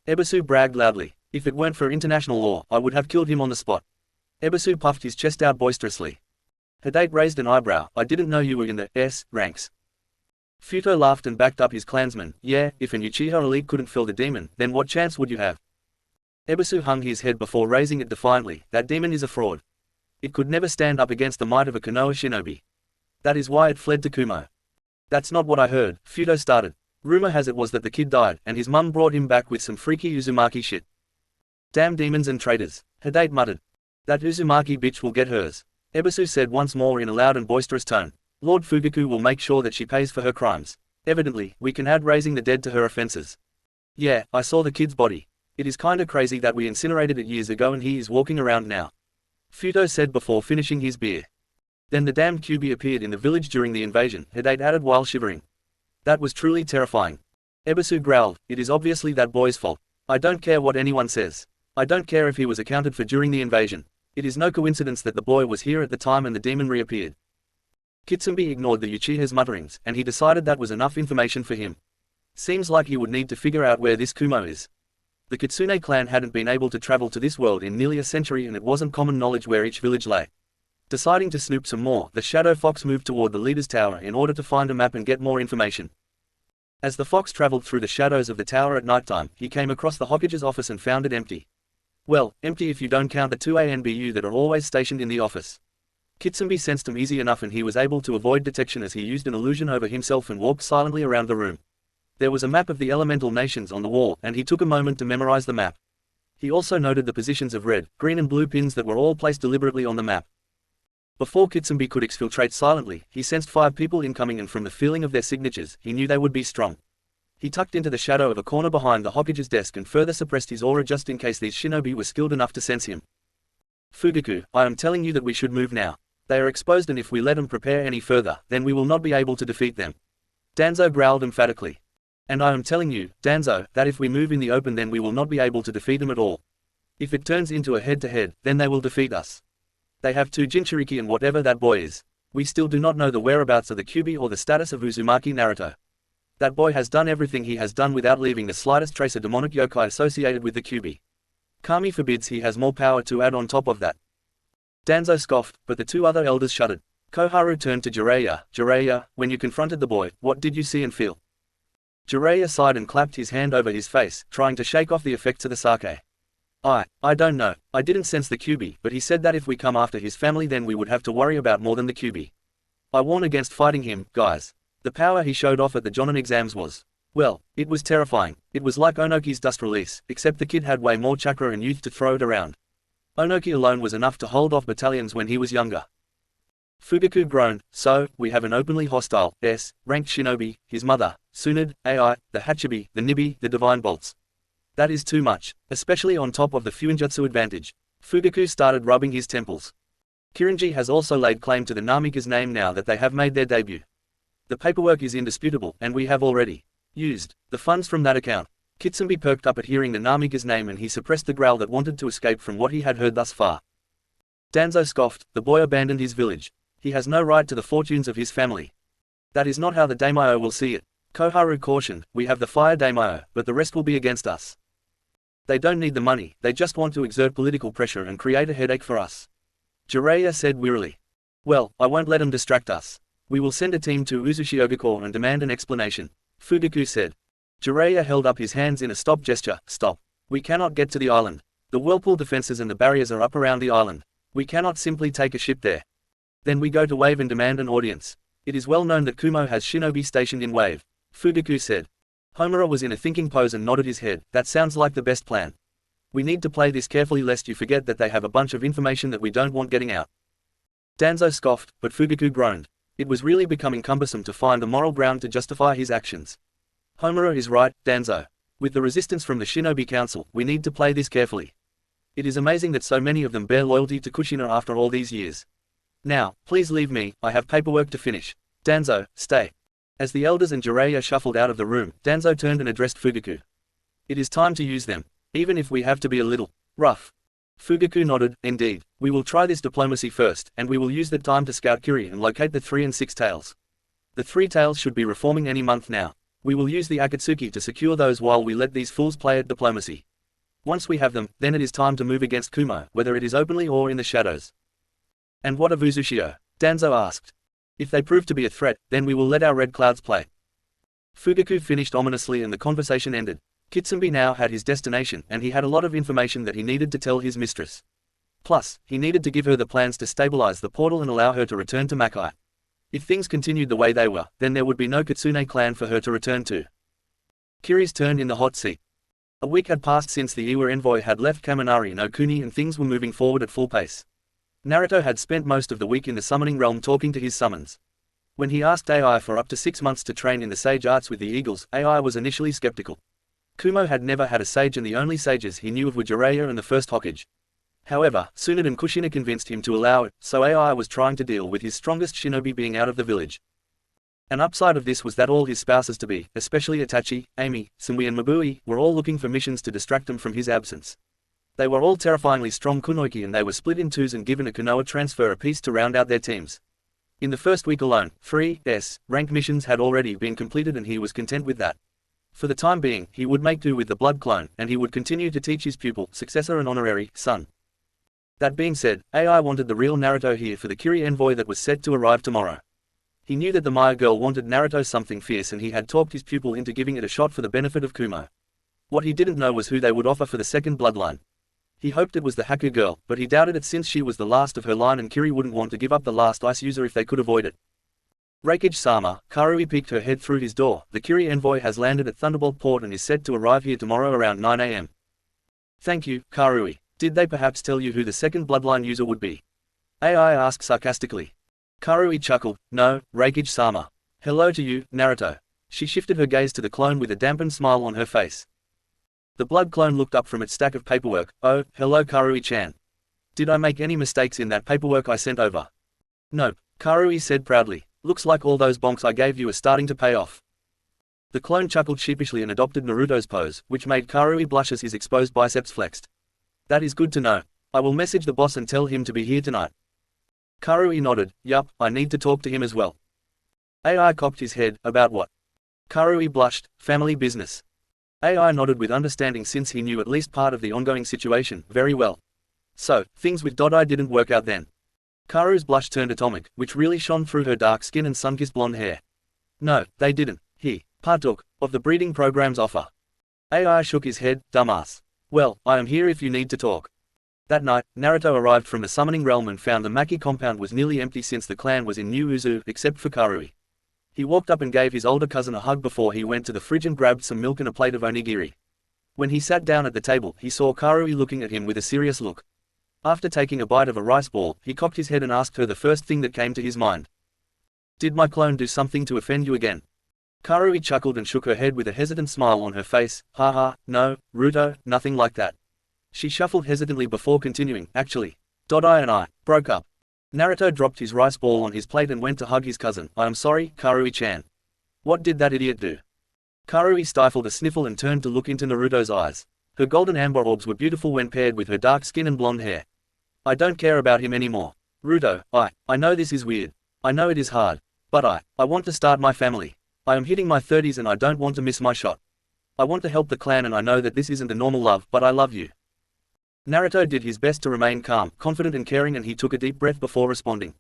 Ebisu bragged loudly. "If it weren't for international law, I would have killed him on the spot." Ebisu puffed his chest out boisterously. Hidate raised an eyebrow. "I didn't know you were in the S ranks." Futo laughed and backed up his clansman. "Yeah, if an Uchiha elite couldn't fell the demon, then what chance would you have?" Ebisu hung his head before raising it defiantly. "That demon is a fraud. It could never stand up against the might of a Konoha shinobi. That is why it fled to Kumo." "That's not what I heard," Futo started. "Rumor has it was that the kid died, and his mum brought him back with some freaky Uzumaki shit." "Damn demons and traitors," Hidate muttered. "That Uzumaki bitch will get hers," Ebisu said once more in a loud and boisterous tone. "Lord Fugaku will make sure that she pays for her crimes. Evidently, we can add raising the dead to her offenses." "Yeah, I saw the kid's body. It is kinda crazy that we incinerated it years ago and he is walking around now," Futo said before finishing his beer. "Then the damned Kyubi appeared in the village during the invasion," Hidate added while shivering. "That was truly terrifying." Ebisu growled. "It is obviously that boy's fault. I don't care what anyone says. I don't care if he was accounted for during the invasion. It is no coincidence that the boy was here at the time and the demon reappeared." Kitsunbe ignored the Uchiha's mutterings, and he decided that was enough information for him. Seems like he would need to figure out where this Kumo is. The Kitsune clan hadn't been able to travel to this world in nearly a century, and it wasn't common knowledge where each village lay. Deciding to snoop some more, the shadow fox moved toward the leader's tower in order to find a map and get more information. As the fox traveled through the shadows of the tower at nighttime, he came across the Hokage's office and found it empty. Well, empty if you don't count the 2 ANBU that are always stationed in the office. Kitsunbe sensed him easy enough, and he was able to avoid detection as he used an illusion over himself and walked silently around the room. There was a map of the elemental nations on the wall, and he took a moment to memorize the map. He also noted the positions of red, green and blue pins that were all placed deliberately on the map. Before Kitsunbe could exfiltrate silently, he sensed 5 people incoming, and from the feeling of their signatures, he knew they would be strong. He tucked into the shadow of a corner behind the Hokage's desk and further suppressed his aura just in case these shinobi were skilled enough to sense him. "Fugaku, I am telling you that we should move now. They are exposed, and if we let them prepare any further, then we will not be able to defeat them." Danzo growled emphatically. "And I am telling you, Danzo, that if we move in the open, then we will not be able to defeat them at all. If it turns into a head-to-head, then they will defeat us. They have 2 Jinchuriki and whatever that boy is. We still do not know the whereabouts of the Kyubi or the status of Uzumaki Naruto. That boy has done everything he has done without leaving the slightest trace of demonic yokai associated with the Kyubi. Kami forbids he has more power to add on top of that." Danzo scoffed, but the two other elders shuddered. Koharu turned to Jiraiya. Jiraiya, when you confronted the boy, what did you see and feel? Jiraiya sighed and clapped his hand over his face, trying to shake off the effects of the sake. I don't know, I didn't sense the Kyuubi, but he said that if we come after his family then we would have to worry about more than the Kyuubi. I warn against fighting him, guys. The power he showed off at the Jonin exams was, well, it was terrifying. It was like Onoki's dust release, except the kid had way more chakra and youth to throw it around. Onoki alone was enough to hold off battalions when he was younger. Fugaku groaned, so, we have an openly hostile, ranked shinobi, his mother, Tsunade, AI, the Hachibi, the Nibi, the Divine Bolts. That is too much, especially on top of the Fuinjutsu advantage. Fugaku started rubbing his temples. Kirinji has also laid claim to the Namika's name now that they have made their debut. The paperwork is indisputable, and we have already used the funds from that account. Kitsunbe perked up at hearing the Namika's name and he suppressed the growl that wanted to escape from what he had heard thus far. Danzo scoffed, the boy abandoned his village. He has no right to the fortunes of his family. That is not how the daimyo will see it. Koharu cautioned, we have the fire daimyo, but the rest will be against us. They don't need the money, they just want to exert political pressure and create a headache for us. Jiraiya said wearily. Well, I won't let them distract us. We will send a team to Uzushiogakure and demand an explanation. Fugaku said. Jiraiya held up his hands in a stop gesture. Stop. We cannot get to the island. The whirlpool defenses and the barriers are up around the island. We cannot simply take a ship there. Then we go to Wave and demand an audience. It is well known that Kumo has shinobi stationed in Wave. Fugaku said. Homura was in a thinking pose and nodded his head. That sounds like the best plan. We need to play this carefully lest you forget that they have a bunch of information that we don't want getting out. Danzo scoffed, but Fugaku groaned. It was really becoming cumbersome to find a moral ground to justify his actions. Homura is right, Danzo. With the resistance from the Shinobi Council, we need to play this carefully. It is amazing that so many of them bear loyalty to Kushina after all these years. Now, please leave me, I have paperwork to finish. Danzo, stay. As the elders and Jiraiya shuffled out of the room, Danzo turned and addressed Fugaku. It is time to use them, even if we have to be a little rough. Fugaku nodded, indeed. We will try this diplomacy first, and we will use that time to scout Kiri and locate the 3 and 6 tails. The 3 tails should be reforming any month now. We will use the Akatsuki to secure those while we let these fools play at diplomacy. Once we have them, then it is time to move against Kumo, whether it is openly or in the shadows. And what of Uzushio? Danzo asked. If they prove to be a threat, then we will let our red clouds play. Fugaku finished ominously and the conversation ended. Kitsunbe now had his destination, and he had a lot of information that he needed to tell his mistress. Plus, he needed to give her the plans to stabilize the portal and allow her to return to Makai. If things continued the way they were, then there would be no Kitsune clan for her to return to. Kiri's turn in the hot seat. A week had passed since the Iwa envoy had left Kaminari no Kuni and things were moving forward at full pace. Naruto had spent most of the week in the summoning realm talking to his summons. When he asked AI for up to 6 months to train in the sage arts with the eagles, AI was initially skeptical. Kumo had never had a sage and the only sages he knew of were Jiraiya and the first Hokage. However, Tsunade and Kushina convinced him to allow it, so AI was trying to deal with his strongest shinobi being out of the village. An upside of this was that all his spouses-to-be, especially Itachi, Amy, Sumui and Mabui, were all looking for missions to distract him from his absence. They were all terrifyingly strong kunoichi and they were split in twos and given a Konoha transfer apiece to round out their teams. In the first week alone, 3 rank missions had already been completed and he was content with that. For the time being, he would make do with the blood clone, and he would continue to teach his pupil, successor and honorary, son. That being said, AI wanted the real Naruto here for the Kiri envoy that was set to arrive tomorrow. He knew that the Maya girl wanted Naruto something fierce and he had talked his pupil into giving it a shot for the benefit of Kumo. What he didn't know was who they would offer for the second bloodline. He hoped it was the Haku girl, but he doubted it since she was the last of her line and Kiri wouldn't want to give up the last ice user if they could avoid it. Refuge-sama, Karui peeked her head through his door. The Kiri envoy has landed at Thunderbolt Port and is said to arrive here tomorrow around 9 AM. Thank you, Karui. Did they perhaps tell you who the second bloodline user would be? AI asked sarcastically. Karui chuckled. No, Refuge-sama. Hello to you, Naruto. She shifted her gaze to the clone with a dampened smile on her face. The blood clone looked up from its stack of paperwork. Oh, hello Karui-chan. Did I make any mistakes in that paperwork I sent over? Nope, Karui said proudly. Looks like all those bonks I gave you are starting to pay off. The clone chuckled sheepishly and adopted Naruto's pose, which made Karui blush as his exposed biceps flexed. That is good to know. I will message the boss and tell him to be here tonight. Karui nodded. Yup, I need to talk to him as well. AI cocked his head. About what? Karui blushed. Family business. AI nodded with understanding since he knew at least part of the ongoing situation very well. So, things with Dodai didn't work out then. Karu's blush turned atomic, which really shone through her dark skin and sun-kissed blonde hair. No, they didn't. He partook of the breeding program's offer. AI shook his head, dumbass. Well, I am here if you need to talk. That night, Naruto arrived from the summoning realm and found the Maki compound was nearly empty since the clan was in New Uzu, except for Karui. He walked up and gave his older cousin a hug before he went to the fridge and grabbed some milk and a plate of onigiri. When he sat down at the table, he saw Karui looking at him with a serious look. After taking a bite of a rice ball, he cocked his head and asked her the first thing that came to his mind. Did my clone do something to offend you again? Karui chuckled and shook her head with a hesitant smile on her face. Haha, no, Ruto, nothing like that. She shuffled hesitantly before continuing, actually. I and I broke up. Naruto dropped his rice ball on his plate and went to hug his cousin. I am sorry, Karui-chan. What did that idiot do? Karui stifled a sniffle and turned to look into Naruto's eyes. Her golden amber orbs were beautiful when paired with her dark skin and blonde hair. I don't care about him anymore. Ruto, I know this is weird. I know it is hard. But I want to start my family. I am hitting my 30s and I don't want to miss my shot. I want to help the clan and I know that this isn't the normal love, but I love you. Naruto did his best to remain calm, confident and caring, and he took a deep breath before responding.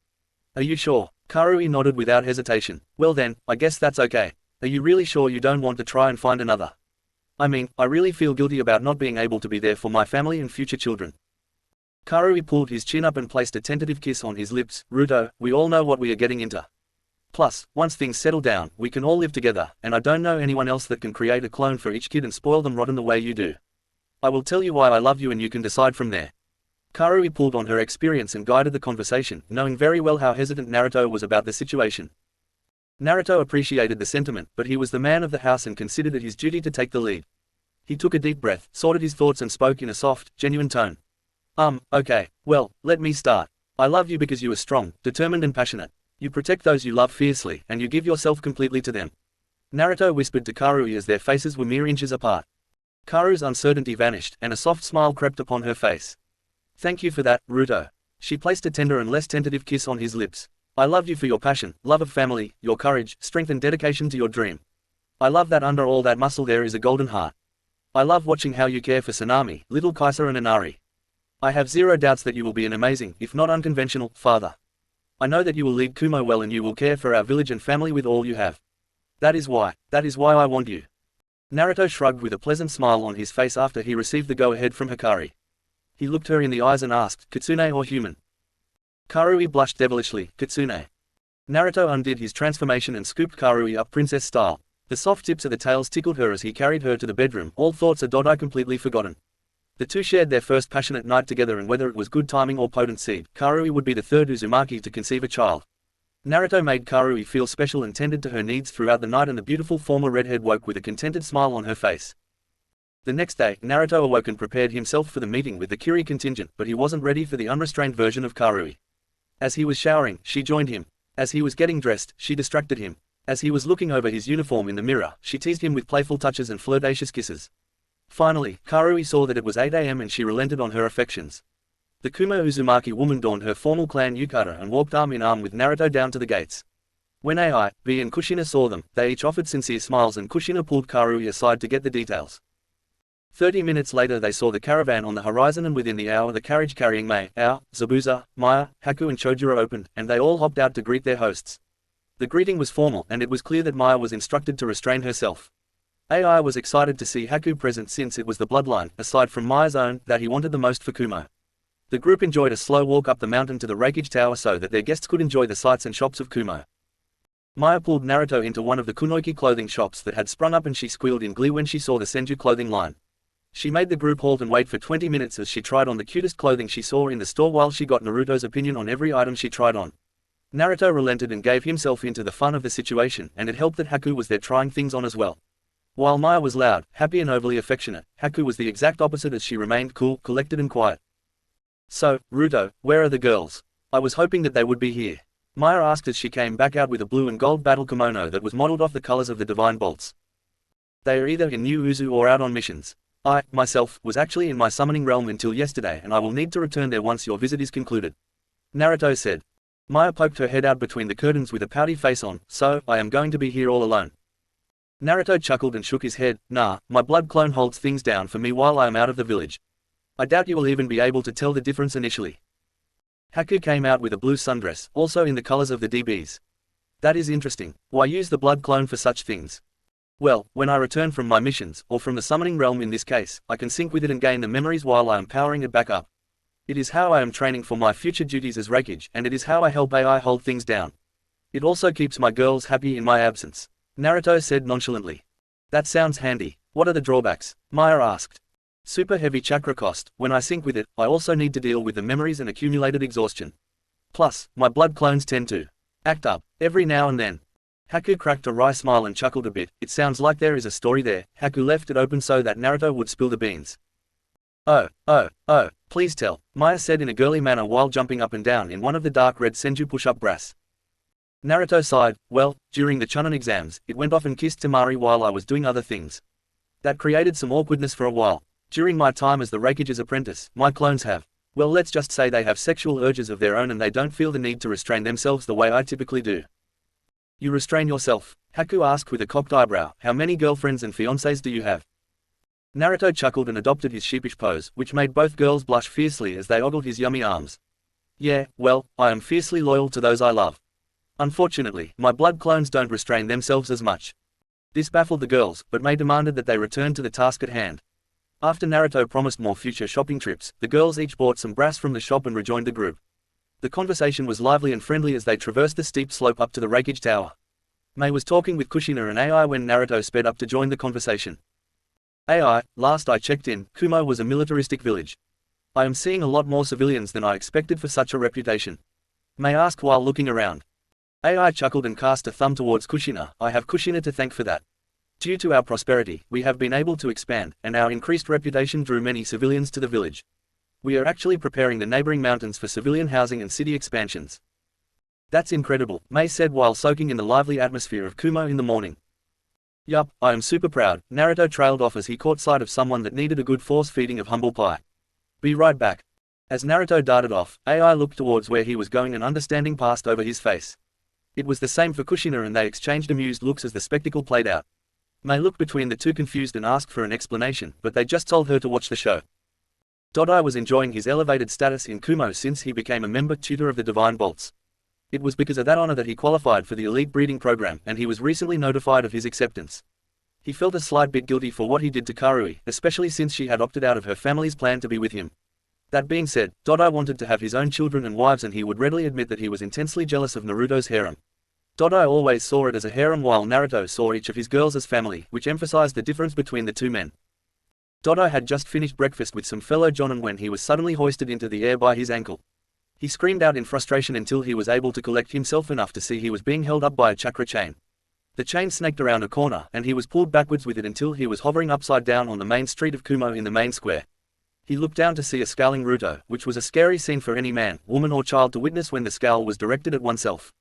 Are you sure? Karui nodded without hesitation. Well then, I guess that's okay. Are you really sure you don't want to try and find another? I mean, I really feel guilty about not being able to be there for my family and future children. Karui pulled his chin up and placed a tentative kiss on his lips. Ruto, we all know what we are getting into. Plus, once things settle down, we can all live together, and I don't know anyone else that can create a clone for each kid and spoil them rotten the way you do. I will tell you why I love you and you can decide from there. Karui pulled on her experience and guided the conversation, knowing very well how hesitant Naruto was about the situation. Naruto appreciated the sentiment, but he was the man of the house and considered it his duty to take the lead. He took a deep breath, sorted his thoughts and spoke in a soft, genuine tone. Okay, well, let me start. I love you because you are strong, determined and passionate. You protect those you love fiercely, and you give yourself completely to them. Naruto whispered to Karui as their faces were mere inches apart. Karu's uncertainty vanished, and a soft smile crept upon her face. Thank you for that, Ruto. She placed a tender and less tentative kiss on his lips. I love you for your passion, love of family, your courage, strength and dedication to your dream. I love that under all that muscle there is a golden heart. I love watching how you care for Sanami, little Kaisa and Inari. I have zero doubts that you will be an amazing, if not unconventional, father. I know that you will lead Kumo well and you will care for our village and family with all you have. That is why I want you. Naruto shrugged with a pleasant smile on his face after he received the go-ahead from Hikari. He looked her in the eyes and asked, Kitsune or human? Karui blushed devilishly, Kitsune. Naruto undid his transformation and scooped Karui up princess style. The soft tips of the tails tickled her as he carried her to the bedroom, all thoughts of Dodai completely forgotten. The two shared their first passionate night together, and whether it was good timing or potent seed, Karui would be the third Uzumaki to conceive a child. Naruto made Karui feel special and tended to her needs throughout the night, and the beautiful former redhead woke with a contented smile on her face. The next day, Naruto awoke and prepared himself for the meeting with the Kiri contingent, but he wasn't ready for the unrestrained version of Karui. As he was showering, she joined him. As he was getting dressed, she distracted him. As he was looking over his uniform in the mirror, she teased him with playful touches and flirtatious kisses. Finally, Karui saw that it was 8 AM and she relented on her affections. The Kumo Uzumaki woman donned her formal clan yukata and walked arm in arm with Naruto down to the gates. When Ai, V and Kushina saw them, they each offered sincere smiles and Kushina pulled Karui aside to get the details. 30 minutes later they saw the caravan on the horizon, and within the hour the carriage carrying Mei, Ao, Zabuza, Maya, Haku and Chojuro opened, and they all hopped out to greet their hosts. The greeting was formal, and it was clear that Maya was instructed to restrain herself. Ai was excited to see Haku present, since it was the bloodline, aside from Maya's own, that he wanted the most for Kumo. The group enjoyed a slow walk up the mountain to the Refuge tower so that their guests could enjoy the sights and shops of Kumo. Maya pulled Naruto into one of the Kunoiki clothing shops that had sprung up, and she squealed in glee when she saw the Senju clothing line. She made the group halt and wait for 20 minutes as she tried on the cutest clothing she saw in the store while she got Naruto's opinion on every item she tried on. Naruto relented and gave himself into the fun of the situation, and it helped that Haku was there trying things on as well. While Maya was loud, happy and overly affectionate, Haku was the exact opposite, as she remained cool, collected and quiet. So, Ruto, where are the girls? I was hoping that they would be here. Maya asked as she came back out with a blue and gold battle kimono that was modeled off the colors of the divine bolts. They are either in New Uzu or out on missions. I, myself, was actually in my summoning realm until yesterday, and I will need to return there once your visit is concluded. Naruto said. Maya poked her head out between the curtains with a pouty face on. So, I am going to be here all alone. Naruto chuckled and shook his head. Nah, my blood clone holds things down for me while I am out of the village. I doubt you will even be able to tell the difference initially. Haku came out with a blue sundress, also in the colors of the DBs. That is interesting. Why use the blood clone for such things? Well, when I return from my missions, or from the summoning realm in this case, I can sync with it and gain the memories while I am powering it back up. It is how I am training for my future duties as Refuge, and it is how I help AI hold things down. It also keeps my girls happy in my absence. Naruto said nonchalantly. That sounds handy. What are the drawbacks? Maya asked. Super heavy chakra cost. When I sync with it, I also need to deal with the memories and accumulated exhaustion. Plus, my blood clones tend to act up every now and then. Haku cracked a wry smile and chuckled a bit. It sounds like there is a story there. Haku left it open so that Naruto would spill the beans. Oh, please tell, Maya said in a girly manner while jumping up and down in one of the dark red senju push-up bras. Naruto sighed. Well, during the Chunin exams, it went off and kissed Temari while I was doing other things. That created some awkwardness for a while. During my time as the Refuge's apprentice, my clones have, well, let's just say they have sexual urges of their own and they don't feel the need to restrain themselves the way I typically do. You restrain yourself? Haku asked with a cocked eyebrow. How many girlfriends and fiancés do you have? Naruto chuckled and adopted his sheepish pose, which made both girls blush fiercely as they ogled his yummy arms. Yeah, well, I am fiercely loyal to those I love. Unfortunately, my blood clones don't restrain themselves as much. This baffled the girls, but Mei demanded that they return to the task at hand. After Naruto promised more future shopping trips, the girls each bought some brass from the shop and rejoined the group. The conversation was lively and friendly as they traversed the steep slope up to the Refuge Tower. Mei was talking with Kushina and AI when Naruto sped up to join the conversation. AI, last I checked in, Kumo was a militaristic village. I am seeing a lot more civilians than I expected for such a reputation. Mei asked while looking around. AI chuckled and cast a thumb towards Kushina. I have Kushina to thank for that. Due to our prosperity, we have been able to expand, and our increased reputation drew many civilians to the village. We are actually preparing the neighboring mountains for civilian housing and city expansions. That's incredible, Mei said while soaking in the lively atmosphere of Kumo in the morning. Yup, I am super proud, Naruto trailed off as he caught sight of someone that needed a good force feeding of humble pie. Be right back. As Naruto darted off, AI looked towards where he was going and understanding passed over his face. It was the same for Kushina and they exchanged amused looks as the spectacle played out. Mei looked between the two confused and asked for an explanation, but they just told her to watch the show. Dodai was enjoying his elevated status in Kumo since he became a member tutor of the Divine Bolts. It was because of that honor that he qualified for the elite breeding program, and he was recently notified of his acceptance. He felt a slight bit guilty for what he did to Karui, especially since she had opted out of her family's plan to be with him. That being said, Dodai wanted to have his own children and wives, and he would readily admit that he was intensely jealous of Naruto's harem. Dodai always saw it as a harem while Naruto saw each of his girls as family, which emphasized the difference between the two men. Dodai had just finished breakfast with some fellow jonin when he was suddenly hoisted into the air by his ankle. He screamed out in frustration until he was able to collect himself enough to see he was being held up by a chakra chain. The chain snaked around a corner, and he was pulled backwards with it until he was hovering upside down on the main street of Kumo in the main square. He looked down to see a scowling Naruto, which was a scary scene for any man, woman or child to witness when the scowl was directed at oneself.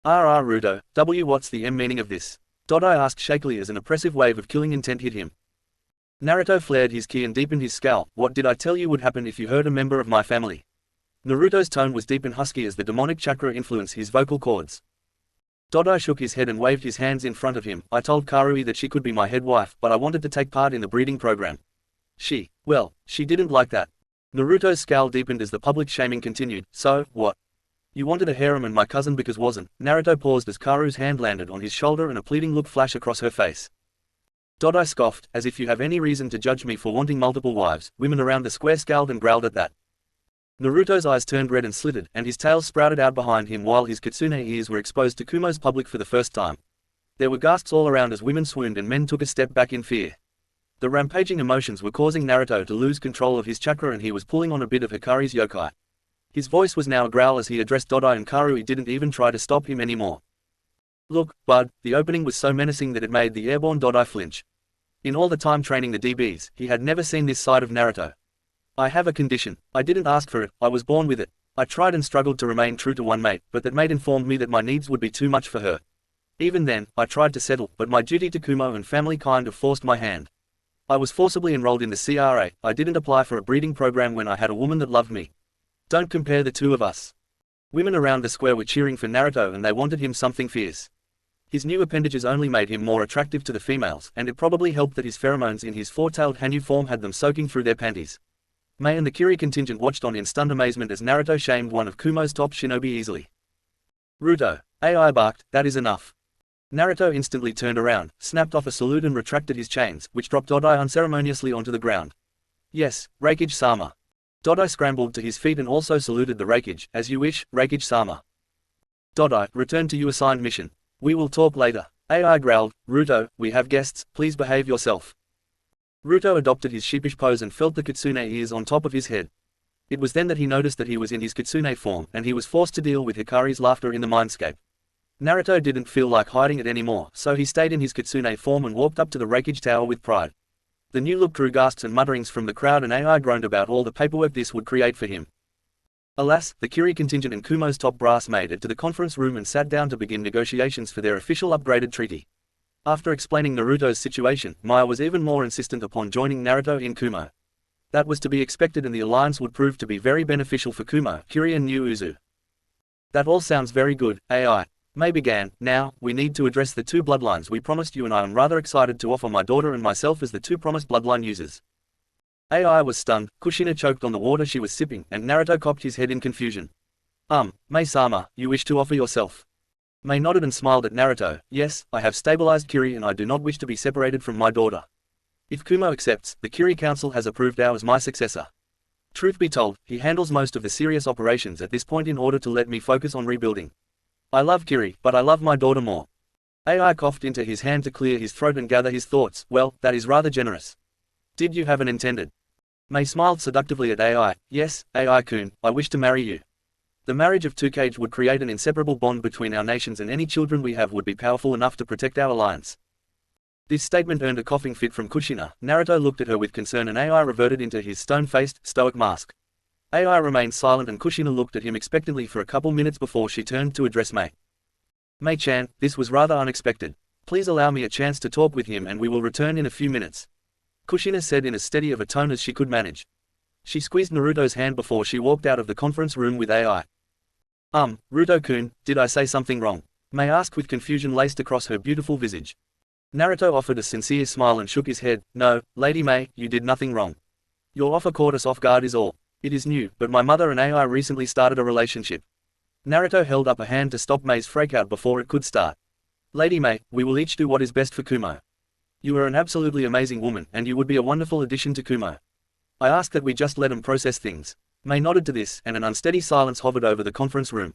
Naruto, what's the meaning of this? Dodai asked shakily as an oppressive wave of killing intent hit him. Naruto flared his ki and deepened his scowl. What did I tell you would happen if you hurt a member of my family? Naruto's tone was deep and husky as the demonic chakra influenced his vocal cords. Dodai shook his head and waved his hands in front of him. I told Karui that she could be my head wife, but I wanted to take part in the breeding program. Well, she didn't like that. Naruto's scowl deepened as the public shaming continued. So, what? You wanted a harem and my cousin because wasn't. Naruto paused as Karu's hand landed on his shoulder and a pleading look flashed across her face. Dodai scoffed, as if you have any reason to judge me for wanting multiple wives. Women around the square scowled and growled at that. Naruto's eyes turned red and slitted, and his tail sprouted out behind him while his kitsune ears were exposed to Kumo's public for the first time. There were gasps all around as women swooned and men took a step back in fear. The rampaging emotions were causing Naruto to lose control of his chakra and he was pulling on a bit of Hikari's yokai. His voice was now a growl as he addressed Dodai, and Karui didn't even try to stop him anymore. Look, bud, the opening was so menacing that it made the airborne Dodai flinch. In all the time training the DBs, he had never seen this side of Naruto. I have a condition. I didn't ask for it, I was born with it. I tried and struggled to remain true to one mate, but that mate informed me that my needs would be too much for her. Even then, I tried to settle, but my duty to Kumo and family kind of forced my hand. I was forcibly enrolled in the CRA. I didn't apply for a breeding program when I had a woman that loved me. Don't compare the two of us. Women around the square were cheering for Naruto and they wanted him something fierce. His new appendages only made him more attractive to the females, and it probably helped that his pheromones in his four-tailed Hanyu form had them soaking through their panties. Mei and the Kiri contingent watched on in stunned amazement as Naruto shamed one of Kumo's top shinobi easily. Ruto. AI barked, that is enough. Naruto instantly turned around, snapped off a salute and retracted his chains, which dropped Dodai unceremoniously onto the ground. Yes, Reikage-sama. Dodai scrambled to his feet and also saluted the Reikage, as you wish, Reikage-sama. Dodai, return to your assigned mission. We will talk later. AI growled, Ruto, we have guests, please behave yourself. Ruto adopted his sheepish pose and felt the kitsune ears on top of his head. It was then that he noticed that he was in his kitsune form, and he was forced to deal with Hikari's laughter in the mindscape. Naruto didn't feel like hiding it anymore, so he stayed in his kitsune form and walked up to the Reikage Tower with pride. The new look drew gasps and mutterings from the crowd, and AI groaned about all the paperwork this would create for him. Alas, the Kiri contingent and Kumo's top brass made it to the conference room and sat down to begin negotiations for their official upgraded treaty. After explaining Naruto's situation, Maya was even more insistent upon joining Naruto in Kumo. That was to be expected, and the alliance would prove to be very beneficial for Kumo, Kiri and New Uzu. That all sounds very good, AI. Mei began, now, we need to address the two bloodlines we promised you, and I am rather excited to offer my daughter and myself as the two promised bloodline users. AI was stunned, Kushina choked on the water she was sipping, and Naruto cocked his head in confusion. Mei-sama, you wish to offer yourself? Mei nodded and smiled at Naruto, yes, I have stabilized Kiri and I do not wish to be separated from my daughter. If Kumo accepts, the Kiri Council has approved Ao as my successor. Truth be told, he handles most of the serious operations at this point in order to let me focus on rebuilding. I love Kiri, but I love my daughter more. AI coughed into his hand to clear his throat and gather his thoughts, well, that is rather generous. Did you have an intended? Mei smiled seductively at AI, yes, AI-kun, I wish to marry you. The marriage of two Kage would create an inseparable bond between our nations, and any children we have would be powerful enough to protect our alliance. This statement earned a coughing fit from Kushina. Naruto looked at her with concern and AI reverted into his stone-faced, stoic mask. AI remained silent and Kushina looked at him expectantly for a couple minutes before she turned to address Mei. Mei-chan, this was rather unexpected. Please allow me a chance to talk with him and we will return in a few minutes. Kushina said in as steady of a tone as she could manage. She squeezed Naruto's hand before she walked out of the conference room with AI. Ruto-kun, did I say something wrong? Mei asked with confusion laced across her beautiful visage. Naruto offered a sincere smile and shook his head, no, Lady Mei, you did nothing wrong. Your offer caught us off guard is all. It is new, but my mother and AI recently started a relationship. Naruto held up a hand to stop Mei's freakout before it could start. Lady Mei, we will each do what is best for Kumo. You are an absolutely amazing woman, and you would be a wonderful addition to Kumo. I ask that we just let him process things. Mei nodded to this, and an unsteady silence hovered over the conference room.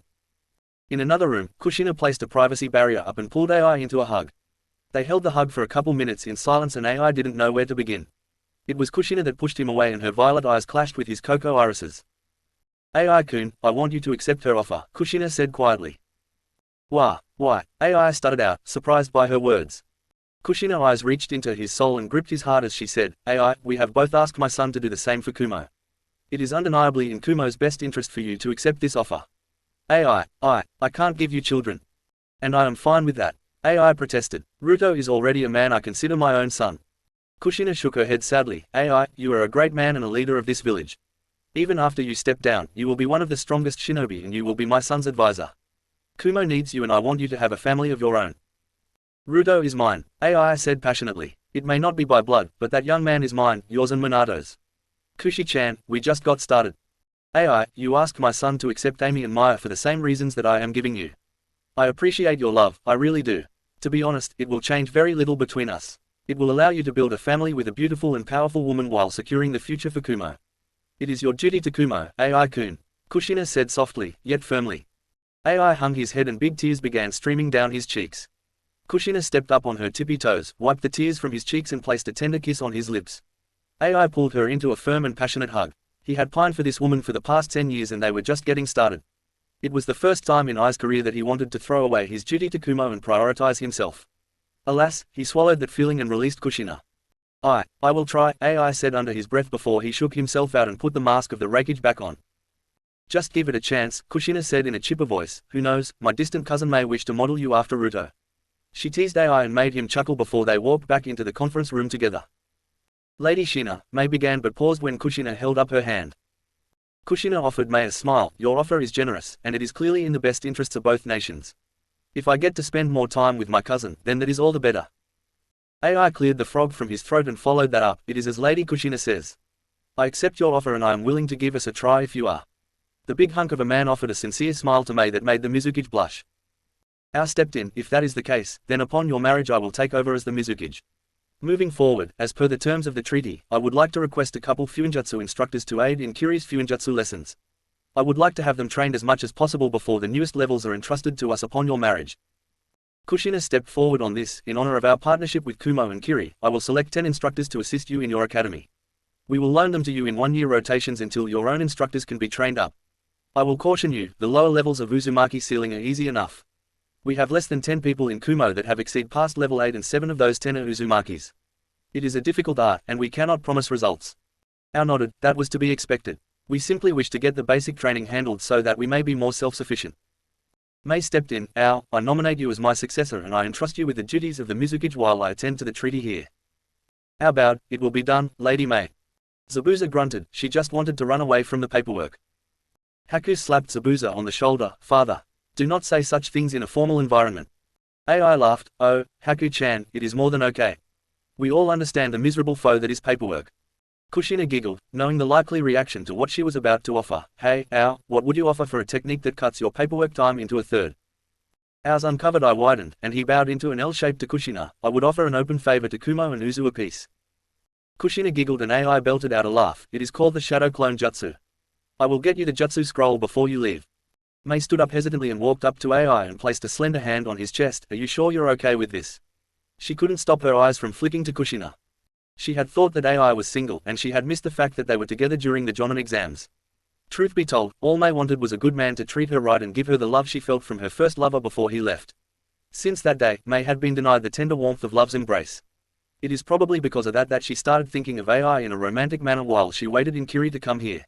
In another room, Kushina placed a privacy barrier up and pulled AI into a hug. They held the hug for a couple minutes in silence and AI didn't know where to begin. It was Kushina that pushed him away and her violet eyes clashed with his cocoa irises. AI-kun, I want you to accept her offer, Kushina said quietly. Why? AI stuttered out, surprised by her words. Kushina's eyes reached into his soul and gripped his heart as she said, AI, we have both asked my son to do the same for Kumo. It is undeniably in Kumo's best interest for you to accept this offer. AI, I can't give you children. And I am fine with that. AI protested. Ruto is already a man I consider my own son. Kushina shook her head sadly, AI, you are a great man and a leader of this village. Even after you step down, you will be one of the strongest shinobi and you will be my son's advisor. Kumo needs you and I want you to have a family of your own. Ruto is mine, AI said passionately. It may not be by blood, but that young man is mine, yours and Minato's. Kushi-chan, we just got started. AI, you asked my son to accept Amy and Maya for the same reasons that I am giving you. I appreciate your love, I really do. To be honest, it will change very little between us. It will allow you to build a family with a beautiful and powerful woman while securing the future for Kumo. It is your duty to Kumo, AI-kun. Kushina said softly, yet firmly. AI hung his head and big tears began streaming down his cheeks. Kushina stepped up on her tippy toes, wiped the tears from his cheeks and placed a tender kiss on his lips. AI pulled her into a firm and passionate hug. He had pined for this woman for the past 10 years and they were just getting started. It was the first time in Ai's career that he wanted to throw away his duty to Kumo and prioritize himself. Alas, he swallowed that feeling and released Kushina. I will try, AI said under his breath before he shook himself out and put the mask of the Reikage back on. Just give it a chance, Kushina said in a chipper voice, who knows, my distant cousin may wish to model you after Ruto. She teased AI and made him chuckle before they walked back into the conference room together. Lady Shina, Mei began but paused when Kushina held up her hand. Kushina offered Mei a smile, your offer is generous, and it is clearly in the best interests of both nations. If I get to spend more time with my cousin, then that is all the better. AI cleared the frog from his throat and followed that up, it is as Lady Kushina says. I accept your offer and I am willing to give us a try if you are. The big hunk of a man offered a sincere smile to Mei that made the Mizukage blush. Ao stepped in. If that is the case, then upon your marriage I will take over as the Mizukage. Moving forward, as per the terms of the treaty, I would like to request a couple Fuinjutsu instructors to aid in Kiri's Fuinjutsu lessons. I would like to have them trained as much as possible before the newest levels are entrusted to us upon your marriage. Kushina stepped forward on this. In honor of our partnership with Kumo and Kiri, I will select 10 instructors to assist you in your academy. We will loan them to you in 1-year rotations until your own instructors can be trained up. I will caution you, the lower levels of Uzumaki ceiling are easy enough. We have less than 10 people in Kumo that have exceeded past level 8 and 7 of those 10 are Uzumakis. It is a difficult art and we cannot promise results. Ao nodded. That was to be expected. We simply wish to get the basic training handled so that we may be more self-sufficient. Mei stepped in. Ao, I nominate you as my successor and I entrust you with the duties of the Mizukage while I attend to the treaty here. Ao bowed. It will be done, Lady Mei. Zabuza grunted. She just wanted to run away from the paperwork. Haku slapped Zabuza on the shoulder. Father, do not say such things in a formal environment. Ai laughed. Oh, Haku-chan, it is more than okay. We all understand the miserable foe that is paperwork. Kushina giggled, knowing the likely reaction to what she was about to offer. Hey, Ao, what would you offer for a technique that cuts your paperwork time into a third? Ao's uncovered eye widened, and he bowed into an L shape to Kushina. I would offer an open favor to Kumo and Uzu apiece. Kushina giggled and Ai belted out a laugh. It is called the Shadow Clone Jutsu. I will get you the Jutsu scroll before you leave. Mei stood up hesitantly and walked up to Ai and placed a slender hand on his chest. Are you sure you're okay with this? She couldn't stop her eyes from flicking to Kushina. She had thought that Ai was single and she had missed the fact that they were together during the Jonin exams. Truth be told, all Mei wanted was a good man to treat her right and give her the love she felt from her first lover before he left. Since that day, Mei had been denied the tender warmth of love's embrace. It is probably because of that she started thinking of Ai in a romantic manner while she waited in Kiri to come here.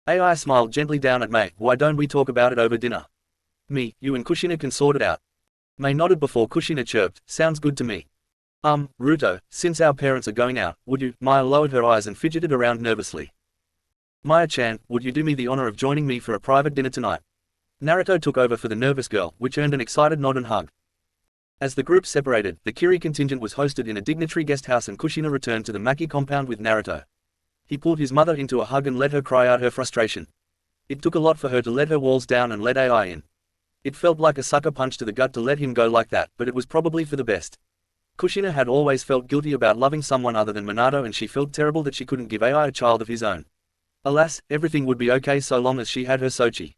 Ai smiled gently down at Mei. Why don't we talk about it over dinner? Me, you and Kushina can sort it out. Mei nodded before Kushina chirped. Sounds good to me. Ruto, since our parents are going out, would you? Maya lowered her eyes and fidgeted around nervously. Maya-chan, would you do me the honor of joining me for a private dinner tonight? Naruto took over for the nervous girl, which earned an excited nod and hug. As the group separated, the Kiri contingent was hosted in a dignitary guest house and Kushina returned to the Maki compound with Naruto. He pulled his mother into a hug and let her cry out her frustration. It took a lot for her to let her walls down and let Ai in. It felt like a sucker punch to the gut to let him go like that, but it was probably for the best. Kushina had always felt guilty about loving someone other than Minato and she felt terrible that she couldn't give Ai a child of his own. Alas, everything would be okay so long as she had her Sochi.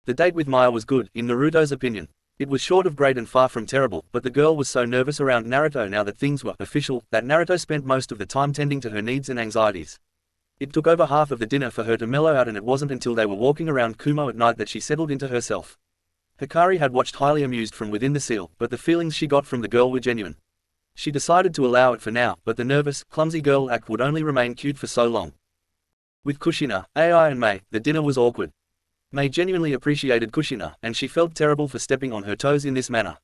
The date with Maya was good, in Naruto's opinion. It was short of great and far from terrible, but the girl was so nervous around Naruto now that things were official, that Naruto spent most of the time tending to her needs and anxieties. It took over half of the dinner for her to mellow out and it wasn't until they were walking around Kumo at night that she settled into herself. Hikari had watched highly amused from within the seal, but the feelings she got from the girl were genuine. She decided to allow it for now, but the nervous, clumsy girl act would only remain cute for so long. With Kushina, Ai and Mei, the dinner was awkward. Mei genuinely appreciated Kushina, and she felt terrible for stepping on her toes in this manner.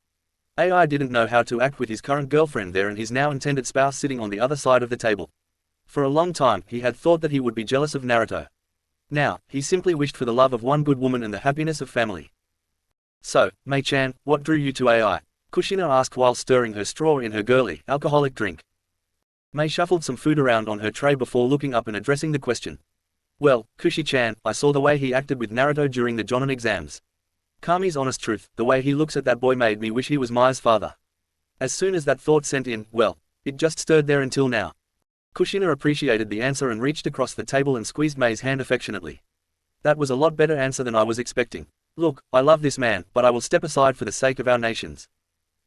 Ai didn't know how to act with his current girlfriend there and his now intended spouse sitting on the other side of the table. For a long time, he had thought that he would be jealous of Naruto. Now, he simply wished for the love of one good woman and the happiness of family. So, Mei-chan, what drew you to Ai? Kushina asked while stirring her straw in her girly, alcoholic drink. Mei shuffled some food around on her tray before looking up and addressing the question. Well, Kushi-chan, I saw the way he acted with Naruto during the Jonin exams. Kami's honest truth, the way he looks at that boy made me wish he was Mai's father. As soon as that thought sent in, well, it just stirred there until now. Kushina appreciated the answer and reached across the table and squeezed Mei's hand affectionately. That was a lot better answer than I was expecting. Look, I love this man, but I will step aside for the sake of our nations.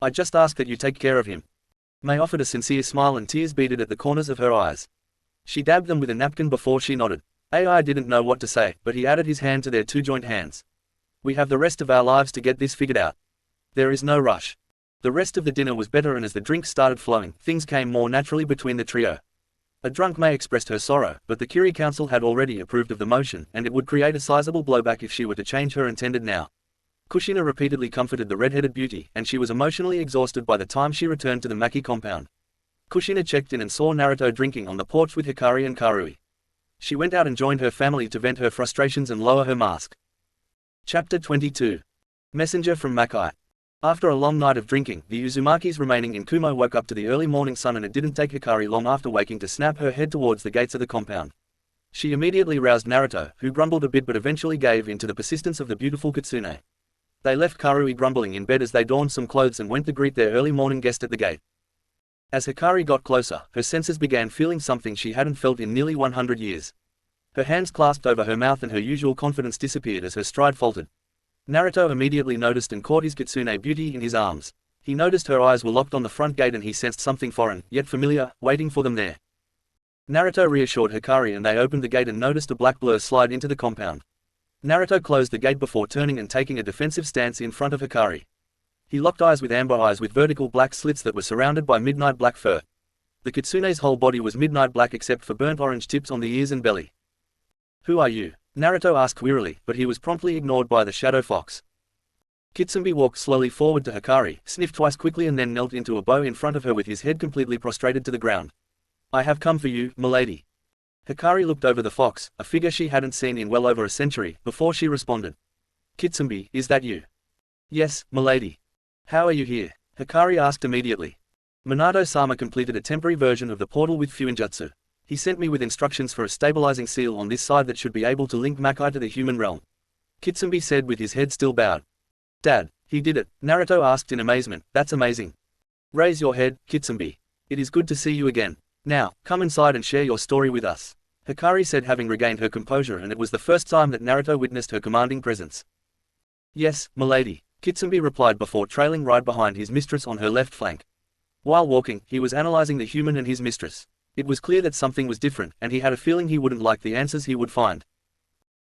I just ask that you take care of him. Mei offered a sincere smile and tears beaded at the corners of her eyes. She dabbed them with a napkin before she nodded. Ai didn't know what to say, but he added his hand to their two joint hands. We have the rest of our lives to get this figured out. There is no rush. The rest of the dinner was better and as the drinks started flowing, things came more naturally between the trio. A drunk Mei expressed her sorrow, but the Kiri Council had already approved of the motion, and it would create a sizable blowback if she were to change her intended now. Kushina repeatedly comforted the red-headed beauty, and she was emotionally exhausted by the time she returned to the Maki compound. Kushina checked in and saw Naruto drinking on the porch with Hikari and Karui. She went out and joined her family to vent her frustrations and lower her mask. Chapter 22. Messenger from Makai. After a long night of drinking, the Uzumakis remaining in Kumo woke up to the early morning sun and it didn't take Hikari long after waking to snap her head towards the gates of the compound. She immediately roused Naruto, who grumbled a bit but eventually gave in to the persistence of the beautiful kitsune. They left Karui grumbling in bed as they donned some clothes and went to greet their early morning guest at the gate. As Hikari got closer, her senses began feeling something she hadn't felt in nearly 100 years. Her hands clasped over her mouth and her usual confidence disappeared as her stride faltered. Naruto immediately noticed and caught his kitsune beauty in his arms. He noticed her eyes were locked on the front gate and he sensed something foreign, yet familiar, waiting for them there. Naruto reassured Hikari and they opened the gate and noticed a black blur slide into the compound. Naruto closed the gate before turning and taking a defensive stance in front of Hikari. He locked eyes with amber eyes with vertical black slits that were surrounded by midnight black fur. The kitsune's whole body was midnight black except for burnt orange tips on the ears and belly. "Who are you?" Naruto asked wearily, but he was promptly ignored by the shadow fox. Kitsune walked slowly forward to Hikari, sniffed twice quickly and then knelt into a bow in front of her with his head completely prostrated to the ground. "I have come for you, milady." Hikari looked over the fox, a figure she hadn't seen in well over a century, before she responded. "Kitsune, is that you?" "Yes, milady." "How are you here?" Hikari asked immediately. Minato-sama completed a temporary version of the portal with Fuinjutsu. He sent me with instructions for a stabilizing seal on this side that should be able to link Makai to the human realm. Kitsune said with his head still bowed. "Dad, he did it," Naruto asked in amazement. "That's amazing." "Raise your head, Kitsune. It is good to see you again. Now, come inside and share your story with us," Hikari said, having regained her composure, and it was the first time that Naruto witnessed her commanding presence. "Yes, milady," Kitsune replied before trailing right behind his mistress on her left flank. While walking, he was analyzing the human and his mistress. It was clear that something was different, and he had a feeling he wouldn't like the answers he would find.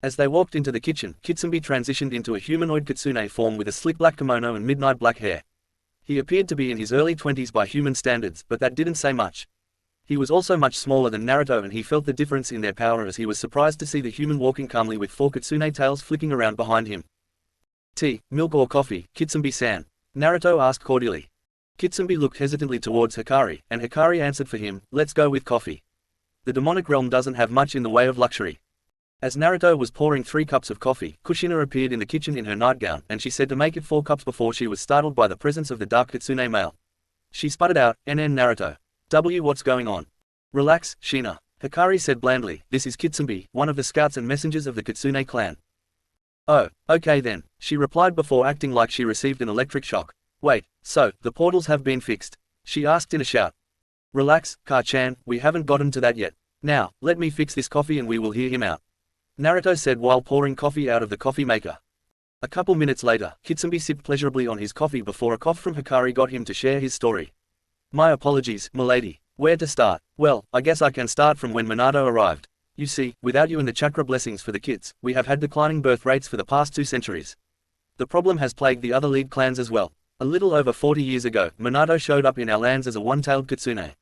As they walked into the kitchen, Kitsune transitioned into a humanoid kitsune form with a slick black kimono and midnight black hair. He appeared to be in his early 20s by human standards, but that didn't say much. He was also much smaller than Naruto and he felt the difference in their power as he was surprised to see the human walking calmly with four kitsune tails flicking around behind him. "Tea, milk or coffee, Kitsune-san?" Naruto asked cordially. Kitsune looked hesitantly towards Hikari, and Hikari answered for him, "Let's go with coffee. The demonic realm doesn't have much in the way of luxury." As Naruto was pouring 3 cups of coffee, Kushina appeared in the kitchen in her nightgown, and she said to make it 4 cups before she was startled by the presence of the dark kitsune male. She sputtered out, "NN Naruto. What's going on?" "Relax, Shina," Hikari said blandly. "This is Kitsune, one of the scouts and messengers of the Kitsune clan." "Oh, okay then," she replied before acting like she received an electric shock. "Wait, so, the portals have been fixed?" she asked in a shout. "Relax, Ka-chan, we haven't gotten to that yet. Now, let me fix this coffee and we will hear him out," Naruto said while pouring coffee out of the coffee maker. A couple minutes later, Kitsune sipped pleasurably on his coffee before a cough from Hikari got him to share his story. "My apologies, milady. Where to start? Well, I guess I can start from when Minato arrived. You see, without you and the chakra blessings for the kids, we have had declining birth rates for the past 2 centuries. The problem has plagued the other lead clans as well. A little over 40 years ago, Minato showed up in our lands as a one-tailed kitsune.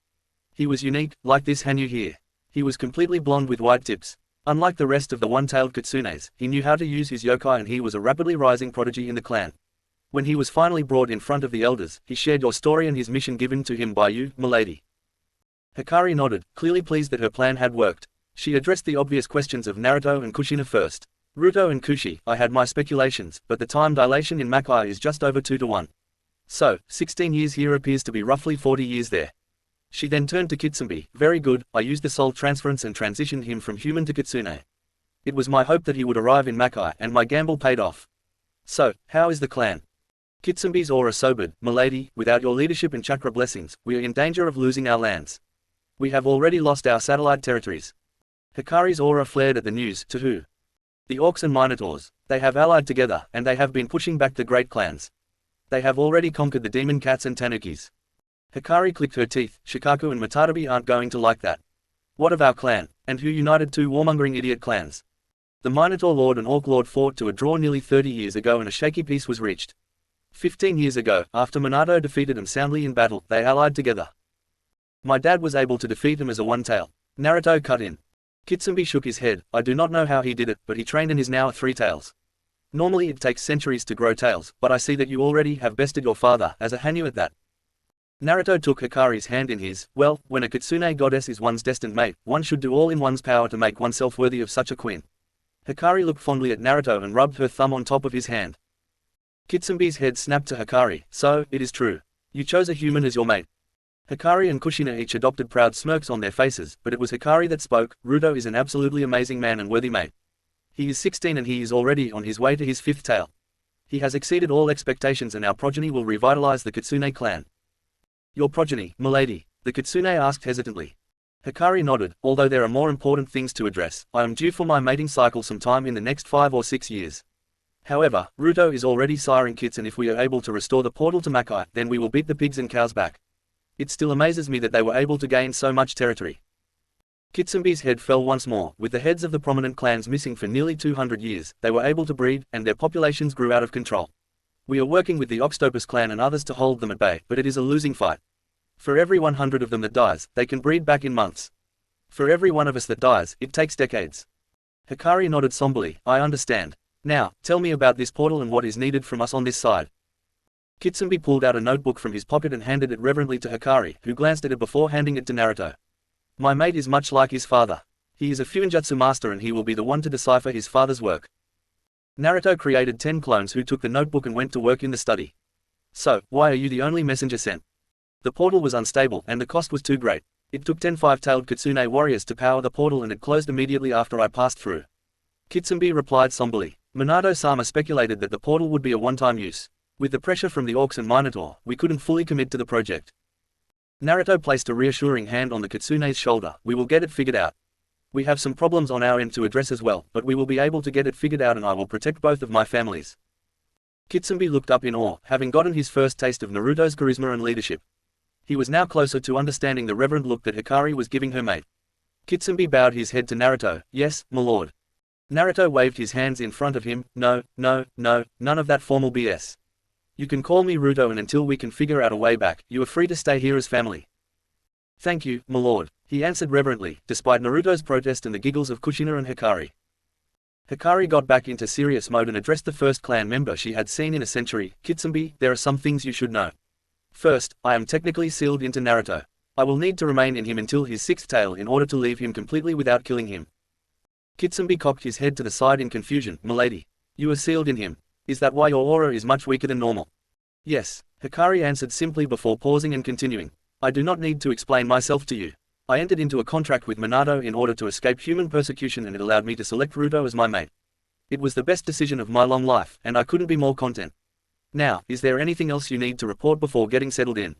He was unique, like this Hanyu here. He was completely blonde with white tips. Unlike the rest of the one-tailed kitsunes, he knew how to use his yokai and he was a rapidly rising prodigy in the clan. When he was finally brought in front of the elders, he shared your story and his mission given to him by you, milady." Hikari nodded, clearly pleased that her plan had worked. She addressed the obvious questions of Naruto and Kushina first. "Ruto and Kushi, I had my speculations, but the time dilation in Makai is just over 2 to 1. So, 16 years here appears to be roughly 40 years there." She then turned to Kitsune. "Very good, I used the soul transference and transitioned him from human to kitsune. It was my hope that he would arrive in Makai, and my gamble paid off. So, how is the clan?" Kitsune's aura sobered. "Milady, without your leadership and chakra blessings, we are in danger of losing our lands. We have already lost our satellite territories." Hikari's aura flared at the news. "To who?" "The Orcs and Minotaurs. They have allied together, and they have been pushing back the great clans. They have already conquered the demon cats and tanukis." Hikari clicked her teeth. "Shikaku and Matadabi aren't going to like that. What of our clan, and who united 2 warmongering idiot clans? The Minotaur Lord and Orc Lord fought to a draw nearly 30 years ago and a shaky peace was reached. 15 years ago, after Minato defeated them soundly in battle, they allied together. My dad was able to defeat them as a one-tail." Naruto cut in. Kitsune shook his head. "I do not know how he did it, but he trained and is now a 3-tails. Normally it takes centuries to grow tails, but I see that you already have bested your father, as a Hanyu at that." Naruto took Hikari's hand in his. "Well, when a kitsune goddess is one's destined mate, one should do all in one's power to make oneself worthy of such a queen." Hikari looked fondly at Naruto and rubbed her thumb on top of his hand. Kitsune's head snapped to Hikari. "So, it is true. You chose a human as your mate." Hikari and Kushina each adopted proud smirks on their faces, but it was Hikari that spoke. Ruto is an absolutely amazing man and worthy mate. He is 16 and he is already on his way to his 5th tail. He has exceeded all expectations and our progeny will revitalize the Kitsune clan. Your progeny, milady? The Kitsune asked hesitantly. Hikari nodded. Although there are more important things to address, I am due for my mating cycle sometime in the next 5 or 6 years. However, Ruto is already siring kits and if we are able to restore the portal to Makai, then we will beat the pigs and cows back. It still amazes me that they were able to gain so much territory. Kitsune's head fell once more. With the heads of the prominent clans missing for nearly 200 years, they were able to breed, and their populations grew out of control. We are working with the Octopus clan and others to hold them at bay, but it is a losing fight. For every 100 of them that dies, they can breed back in months. For every one of us that dies, it takes decades. Hikari nodded somberly. I understand. Now, tell me about this portal and what is needed from us on this side. Kitsune pulled out a notebook from his pocket and handed it reverently to Hikari, who glanced at it before handing it to Naruto. My mate is much like his father. He is a Fuinjutsu master and he will be the one to decipher his father's work. Naruto created 10 clones who took the notebook and went to work in the study. So, why are you the only messenger sent? The portal was unstable and the cost was too great. It took 10 5-tailed Kitsune warriors to power the portal and it closed immediately after I passed through. Kitsune replied somberly. Minato-sama speculated that the portal would be a one-time use. With the pressure from the Orcs and Minotaur, we couldn't fully commit to the project. Naruto placed a reassuring hand on the Kitsune's shoulder. We will get it figured out. We have some problems on our end to address as well, but we will be able to get it figured out and I will protect both of my families. Kitsune looked up in awe, having gotten his first taste of Naruto's charisma and leadership. He was now closer to understanding the reverent look that Hikari was giving her mate. Kitsune bowed his head to Naruto. Yes, my lord. Naruto waved his hands in front of him. No, none of that formal BS. You can call me Ruto and until we can figure out a way back, you are free to stay here as family. Thank you, my lord, he answered reverently, despite Naruto's protest and the giggles of Kushina and Hikari. Hikari got back into serious mode and addressed the first clan member she had seen in a century. Kitsune, there are some things you should know. First, I am technically sealed into Naruto. I will need to remain in him until his 6th tail in order to leave him completely without killing him. Kitsune cocked his head to the side in confusion. Milady, you are sealed in him. Is that why your aura is much weaker than normal? Yes, Hikari answered simply before pausing and continuing. I do not need to explain myself to you. I entered into a contract with Minato in order to escape human persecution and it allowed me to select Ruto as my mate. It was the best decision of my long life, and I couldn't be more content. Now, is there anything else you need to report before getting settled in?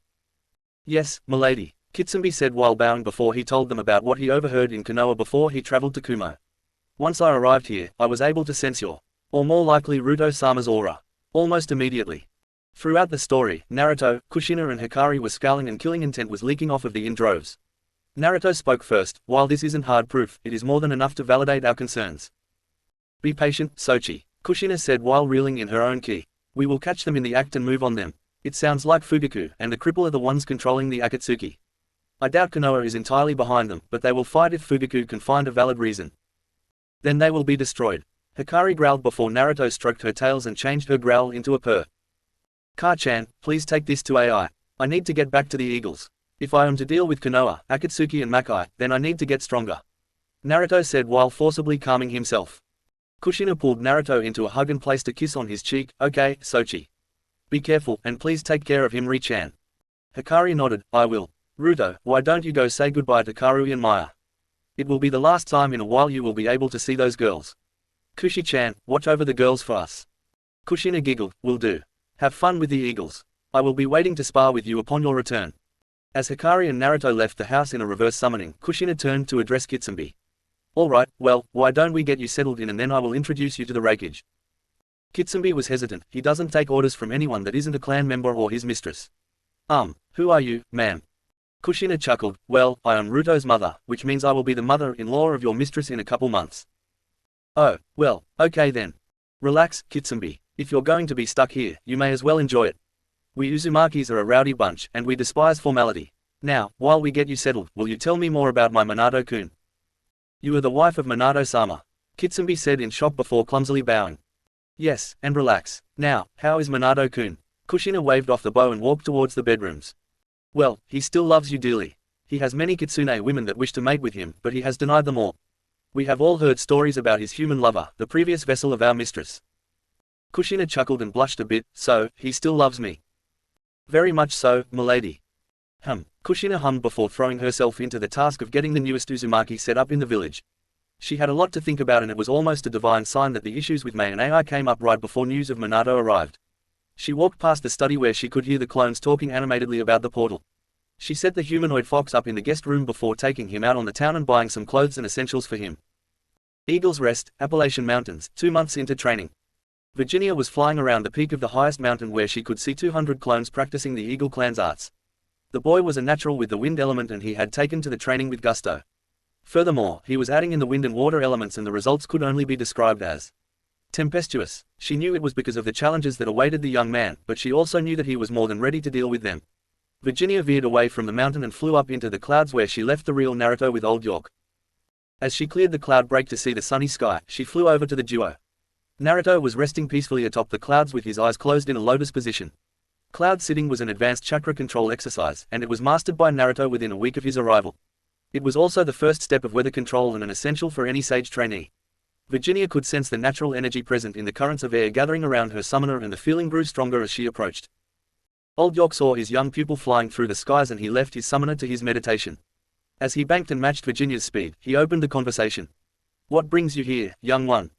Yes, milady, Kitsune said while bowing before he told them about what he overheard in Konoha before he traveled to Kumo. Once I arrived here, I was able to sense your, or more likely Ruto-sama's aura. Almost immediately. Throughout the story, Naruto, Kushina and Hikari were scowling and killing intent was leaking off of the in droves. Naruto spoke first. While this isn't hard proof, it is more than enough to validate our concerns. Be patient, Sochi, Kushina said while reeling in her own ki. We will catch them in the act and move on them. It sounds like Fugaku and the cripple are the ones controlling the Akatsuki. I doubt Konoha is entirely behind them, but they will fight if Fugaku can find a valid reason. Then they will be destroyed. Hikari growled before Naruto stroked her tails and changed her growl into a purr. Ka-chan, please take this to AI. I need to get back to the Eagles. If I am to deal with Konoha, Akatsuki and Makai, then I need to get stronger. Naruto said while forcibly calming himself. Kushina pulled Naruto into a hug and placed a kiss on his cheek. Okay, Sochi. Be careful, and please take care of him, Ri-chan. Hikari nodded. I will. Ruto, why don't you go say goodbye to Karui and Maya? It will be the last time in a while you will be able to see those girls. Kushi-chan, watch over the girls for us. Kushina giggled. Will do. Have fun with the Eagles. I will be waiting to spar with you upon your return. As Hikari and Naruto left the house in a reverse summoning, Kushina turned to address Kitsune. Alright, well, why don't we get you settled in and then I will introduce you to the Refuge. Kitsune was hesitant. He doesn't take orders from anyone that isn't a clan member or his mistress. Who are you, ma'am? Kushina chuckled. Well, I am Ruto's mother, which means I will be the mother-in-law of your mistress in a couple months. Oh, well, okay then. Relax, Kitsune. If you're going to be stuck here, you may as well enjoy it. We Uzumakis are a rowdy bunch, and we despise formality. Now, while we get you settled, will you tell me more about my Minato-kun? You are the wife of Minato-sama, Kitsune said in shock before clumsily bowing. Yes, and relax. Now, how is Minato-kun? Kushina waved off the bow and walked towards the bedrooms. Well, he still loves you dearly. He has many kitsune women that wish to mate with him, but he has denied them all. We have all heard stories about his human lover, the previous vessel of our mistress. Kushina chuckled and blushed a bit. So, he still loves me? Very much so, milady. Kushina hummed before throwing herself into the task of getting the newest Uzumaki set up in the village. She had a lot to think about, and it was almost a divine sign that the issues with Mei and AI came up right before news of Minato arrived. She walked past the study where she could hear the clones talking animatedly about the portal. She set the humanoid fox up in the guest room before taking him out on the town and buying some clothes and essentials for him. Eagle's Rest, Appalachian Mountains, 2 months into training. Virginia was flying around the peak of the highest mountain where she could see 200 clones practicing the Eagle clan's arts. The boy was a natural with the wind element, and he had taken to the training with gusto. Furthermore, he was adding in the wind and water elements, and the results could only be described as tempestuous. She knew it was because of the challenges that awaited the young man, but she also knew that he was more than ready to deal with them. Virginia veered away from the mountain and flew up into the clouds, where she left the real Naruto with Old York. As she cleared the cloud break to see the sunny sky, she flew over to the duo. Naruto was resting peacefully atop the clouds with his eyes closed in a lotus position. Cloud sitting was an advanced chakra control exercise, and it was mastered by Naruto within a week of his arrival. It was also the first step of weather control and an essential for any sage trainee. Virginia could sense the natural energy present in the currents of air gathering around her summoner, and the feeling grew stronger as she approached. Old York saw his young pupil flying through the skies, and he left his summoner to his meditation. As he banked and matched Virginia's speed, he opened the conversation. "What brings you here, young one?"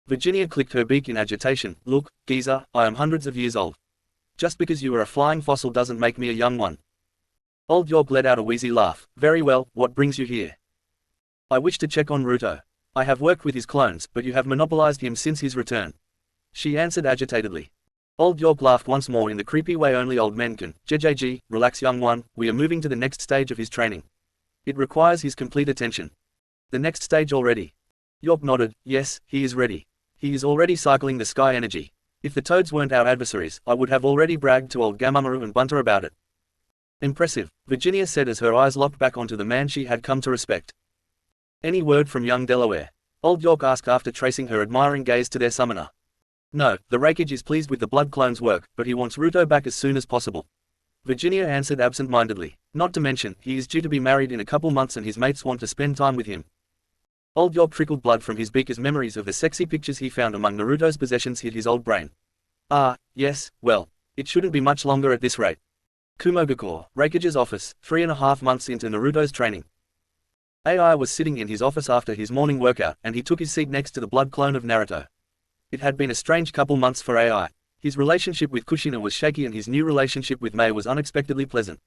Virginia clicked her beak in agitation. "Look, geezer, I am hundreds of years old. Just because you are a flying fossil doesn't make me a young one." Old York let out a wheezy laugh. "Very well, what brings you here?" "I wish to check on Naruto. I have worked with his clones, but you have monopolized him since his return," she answered agitatedly. Old York laughed once more in the creepy way only old men can. "JJG, relax young one, we are moving to the next stage of his training. It requires his complete attention." "The next stage already?" York nodded. "Yes, he is ready. He is already cycling the sky energy. If the toads weren't our adversaries, I would have already bragged to old Gamamaru and Bunter about it." "Impressive," Virginia said as her eyes locked back onto the man she had come to respect. "Any word from young Delaware?" Old York asked after tracing her admiring gaze to their summoner. "No, the Refuge is pleased with the blood clone's work, but he wants Naruto back as soon as possible," Virginia answered absent-mindedly. "Not to mention, he is due to be married in a couple months and his mates want to spend time with him." Old York trickled blood from his beak as memories of the sexy pictures he found among Naruto's possessions hit his old brain. "Ah, yes, well, it shouldn't be much longer at this rate." Kumo Refuge's office, 3.5 months into Naruto's training. AI was sitting in his office after his morning workout, and he took his seat next to the blood clone of Naruto. It had been a strange couple months for AI. His relationship with Kushina was shaky, and his new relationship with Mei was unexpectedly pleasant.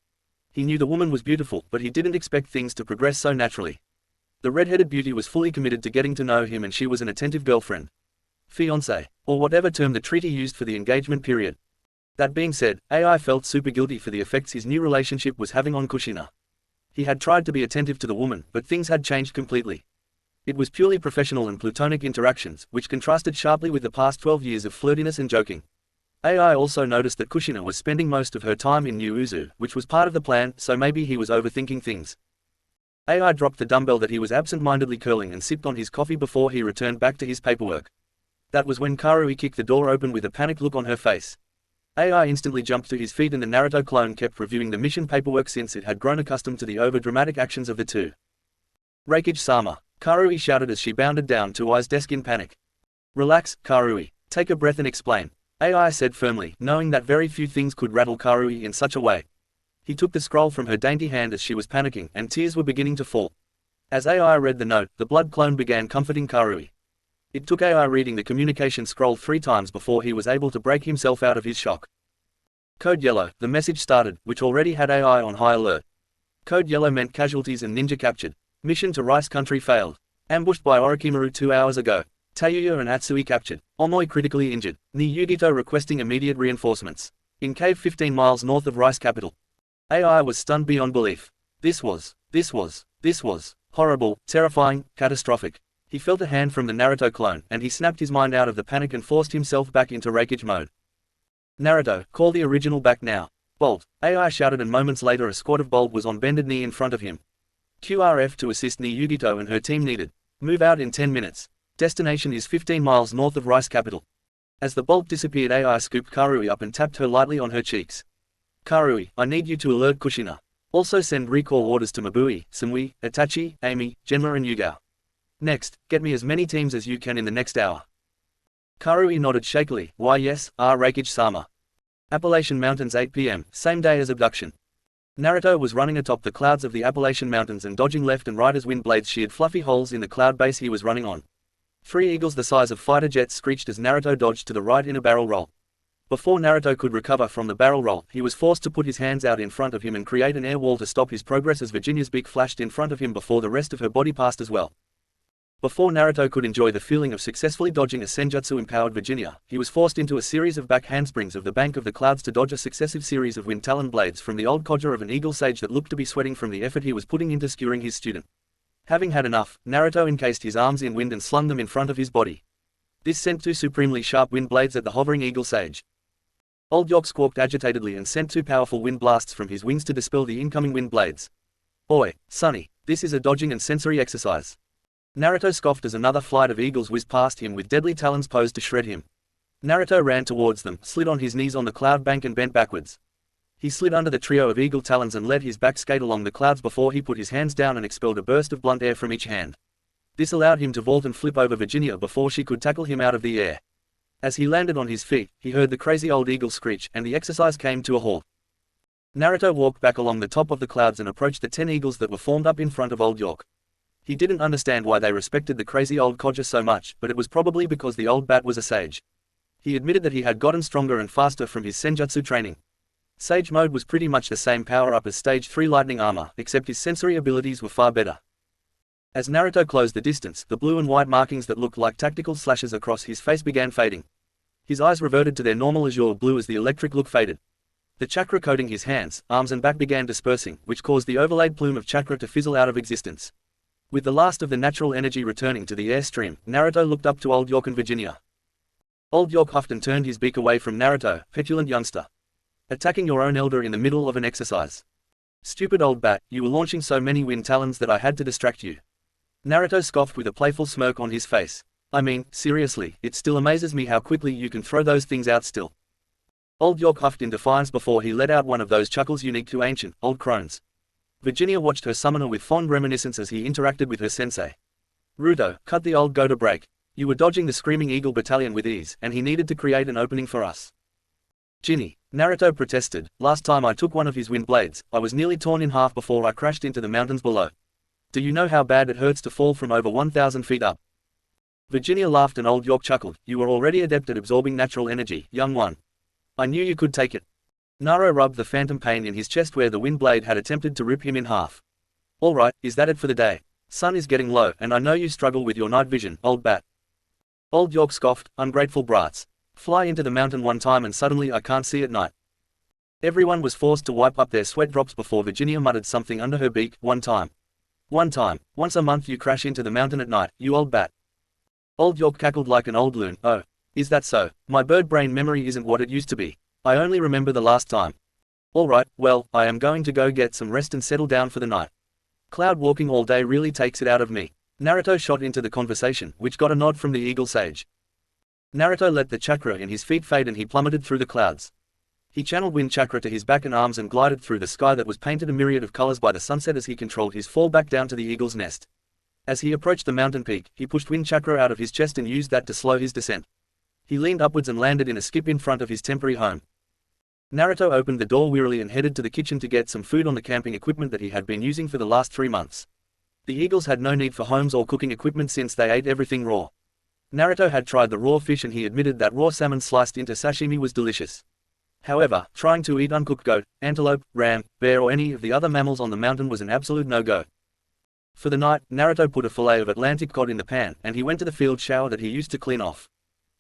He knew the woman was beautiful, but he didn't expect things to progress so naturally. The red-headed beauty was fully committed to getting to know him, and she was an attentive girlfriend. Fiancé, or whatever term the treaty used for the engagement period. That being said, AI felt super guilty for the effects his new relationship was having on Kushina. He had tried to be attentive to the woman, but things had changed completely. It was purely professional and platonic interactions, which contrasted sharply with the past 12 years of flirtiness and joking. AI also noticed that Kushina was spending most of her time in New Uzu, which was part of the plan, so maybe he was overthinking things. AI dropped the dumbbell that he was absent-mindedly curling and sipped on his coffee before he returned back to his paperwork. That was when Karui kicked the door open with a panicked look on her face. AI instantly jumped to his feet, and the Naruto clone kept reviewing the mission paperwork since it had grown accustomed to the over-dramatic actions of the two. "Refuge-sama," Karui shouted as she bounded down to Ai's desk in panic. "Relax, Karui. Take a breath and explain," AI said firmly, knowing that very few things could rattle Karui in such a way. He took the scroll from her dainty hand as she was panicking, and tears were beginning to fall. As AI read the note, the blood clone began comforting Karui. It took AI reading the communication scroll 3 times before he was able to break himself out of his shock. "Code Yellow," the message started, which already had AI on high alert. Code Yellow meant casualties and ninja captured. Mission to Rice Country failed. Ambushed by Orochimaru 2 hours ago. Tayuya and Atsui captured. Omoi critically injured. Ni Yugito requesting immediate reinforcements. In cave 15 miles north of Rice capital. AI was stunned beyond belief. This was horrible, terrifying, catastrophic. He felt a hand from the Naruto clone, and he snapped his mind out of the panic and forced himself back into Refuge mode. "Naruto, call the original back now." "Bolt," AI shouted, and moments later a squad of Bolt was on bended knee in front of him. QRF to assist Ni Yugito and her team needed. Move out in 10 minutes. Destination is 15 miles north of Rice capital. As the Bolt disappeared, AI scooped Karui up and tapped her lightly on her cheeks. "Karui, I need you to alert Kushina. Also send recall orders to Mabui, Samui, Itachi, Amy, Genma and Yugao. Next, get me as many teams as you can in the next hour." Karui nodded shakily. "Why yes, Refuge-sama. Appalachian Mountains 8 p.m., same day as abduction." Naruto was running atop the clouds of the Appalachian Mountains and dodging left and right as wind blades sheared fluffy holes in the cloud base he was running on. 3 eagles the size of fighter jets screeched as Naruto dodged to the right in a barrel roll. Before Naruto could recover from the barrel roll, he was forced to put his hands out in front of him and create an air wall to stop his progress as Virginia's beak flashed in front of him before the rest of her body passed as well. Before Naruto could enjoy the feeling of successfully dodging a senjutsu-empowered Virginia, he was forced into a series of back handsprings of the bank of the clouds to dodge a successive series of wind talon blades from the old codger of an eagle sage that looked to be sweating from the effort he was putting into skewering his student. Having had enough, Naruto encased his arms in wind and slung them in front of his body. This sent 2 supremely sharp wind blades at the hovering eagle sage. Old York squawked agitatedly and sent 2 powerful wind blasts from his wings to dispel the incoming wind blades. "Oi, Sonny, this is a dodging and sensory exercise." Naruto scoffed as another flight of eagles whizzed past him with deadly talons posed to shred him. Naruto ran towards them, slid on his knees on the cloud bank and bent backwards. He slid under the trio of eagle talons and let his back skate along the clouds before he put his hands down and expelled a burst of blunt air from each hand. This allowed him to vault and flip over Virginia before she could tackle him out of the air. As he landed on his feet, he heard the crazy old eagle screech, and the exercise came to a halt. Naruto walked back along the top of the clouds and approached the 10 eagles that were formed up in front of Old York. He didn't understand why they respected the crazy old codger so much, but it was probably because the old bat was a sage. He admitted that he had gotten stronger and faster from his senjutsu training. Sage mode was pretty much the same power-up as Stage 3 lightning armor, except his sensory abilities were far better. As Naruto closed the distance, the blue and white markings that looked like tactical slashes across his face began fading. His eyes reverted to their normal azure blue as the electric look faded. The chakra coating his hands, arms and back began dispersing, which caused the overlaid plume of chakra to fizzle out of existence. With the last of the natural energy returning to the airstream, Naruto looked up to Old York and Virginia. Old York huffed and turned his beak away from Naruto, petulant youngster. Attacking your own elder in the middle of an exercise. Stupid old bat, you were launching so many wind talons that I had to distract you. Naruto scoffed with a playful smirk on his face. I mean, seriously, it still amazes me how quickly you can throw those things out still. Old York huffed in defiance before he let out one of those chuckles unique to ancient, old crones. Virginia watched her summoner with fond reminiscence as he interacted with her sensei. Ruto, cut the old goat a break. You were dodging the screaming eagle battalion with ease, and he needed to create an opening for us. Ginny, Naruto protested, last time I took one of his wind blades, I was nearly torn in half before I crashed into the mountains below. Do you know how bad it hurts to fall from over 1,000 feet up? Virginia laughed and Old York chuckled. You were already adept at absorbing natural energy, young one. I knew you could take it. Naruto rubbed the phantom pain in his chest where the wind blade had attempted to rip him in half. Alright, is that it for the day? Sun is getting low, and I know you struggle with your night vision, old bat. Old York scoffed, ungrateful brats. Fly into the mountain one time and suddenly I can't see at night. Everyone was forced to wipe up their sweat drops before Virginia muttered something under her beak. One time. Once a month you crash into the mountain at night, you old bat. Old York cackled like an old loon. Oh, is that so? My bird brain memory isn't what it used to be. I only remember the last time. Alright, well, I am going to go get some rest and settle down for the night. Cloud walking all day really takes it out of me. Naruto shot into the conversation, which got a nod from the eagle sage. Naruto let the chakra in his feet fade and he plummeted through the clouds. He channeled wind chakra to his back and arms and glided through the sky that was painted a myriad of colors by the sunset as he controlled his fall back down to the eagle's nest. As he approached the mountain peak, he pushed wind chakra out of his chest and used that to slow his descent. He leaned upwards and landed in a skip in front of his temporary home. Naruto opened the door wearily and headed to the kitchen to get some food on the camping equipment that he had been using for the last 3 months. The eagles had no need for homes or cooking equipment since they ate everything raw. Naruto had tried the raw fish and he admitted that raw salmon sliced into sashimi was delicious. However, trying to eat uncooked goat, antelope, ram, bear or any of the other mammals on the mountain was an absolute no-go. For the night, Naruto put a fillet of Atlantic cod in the pan, and he went to the field shower that he used to clean off.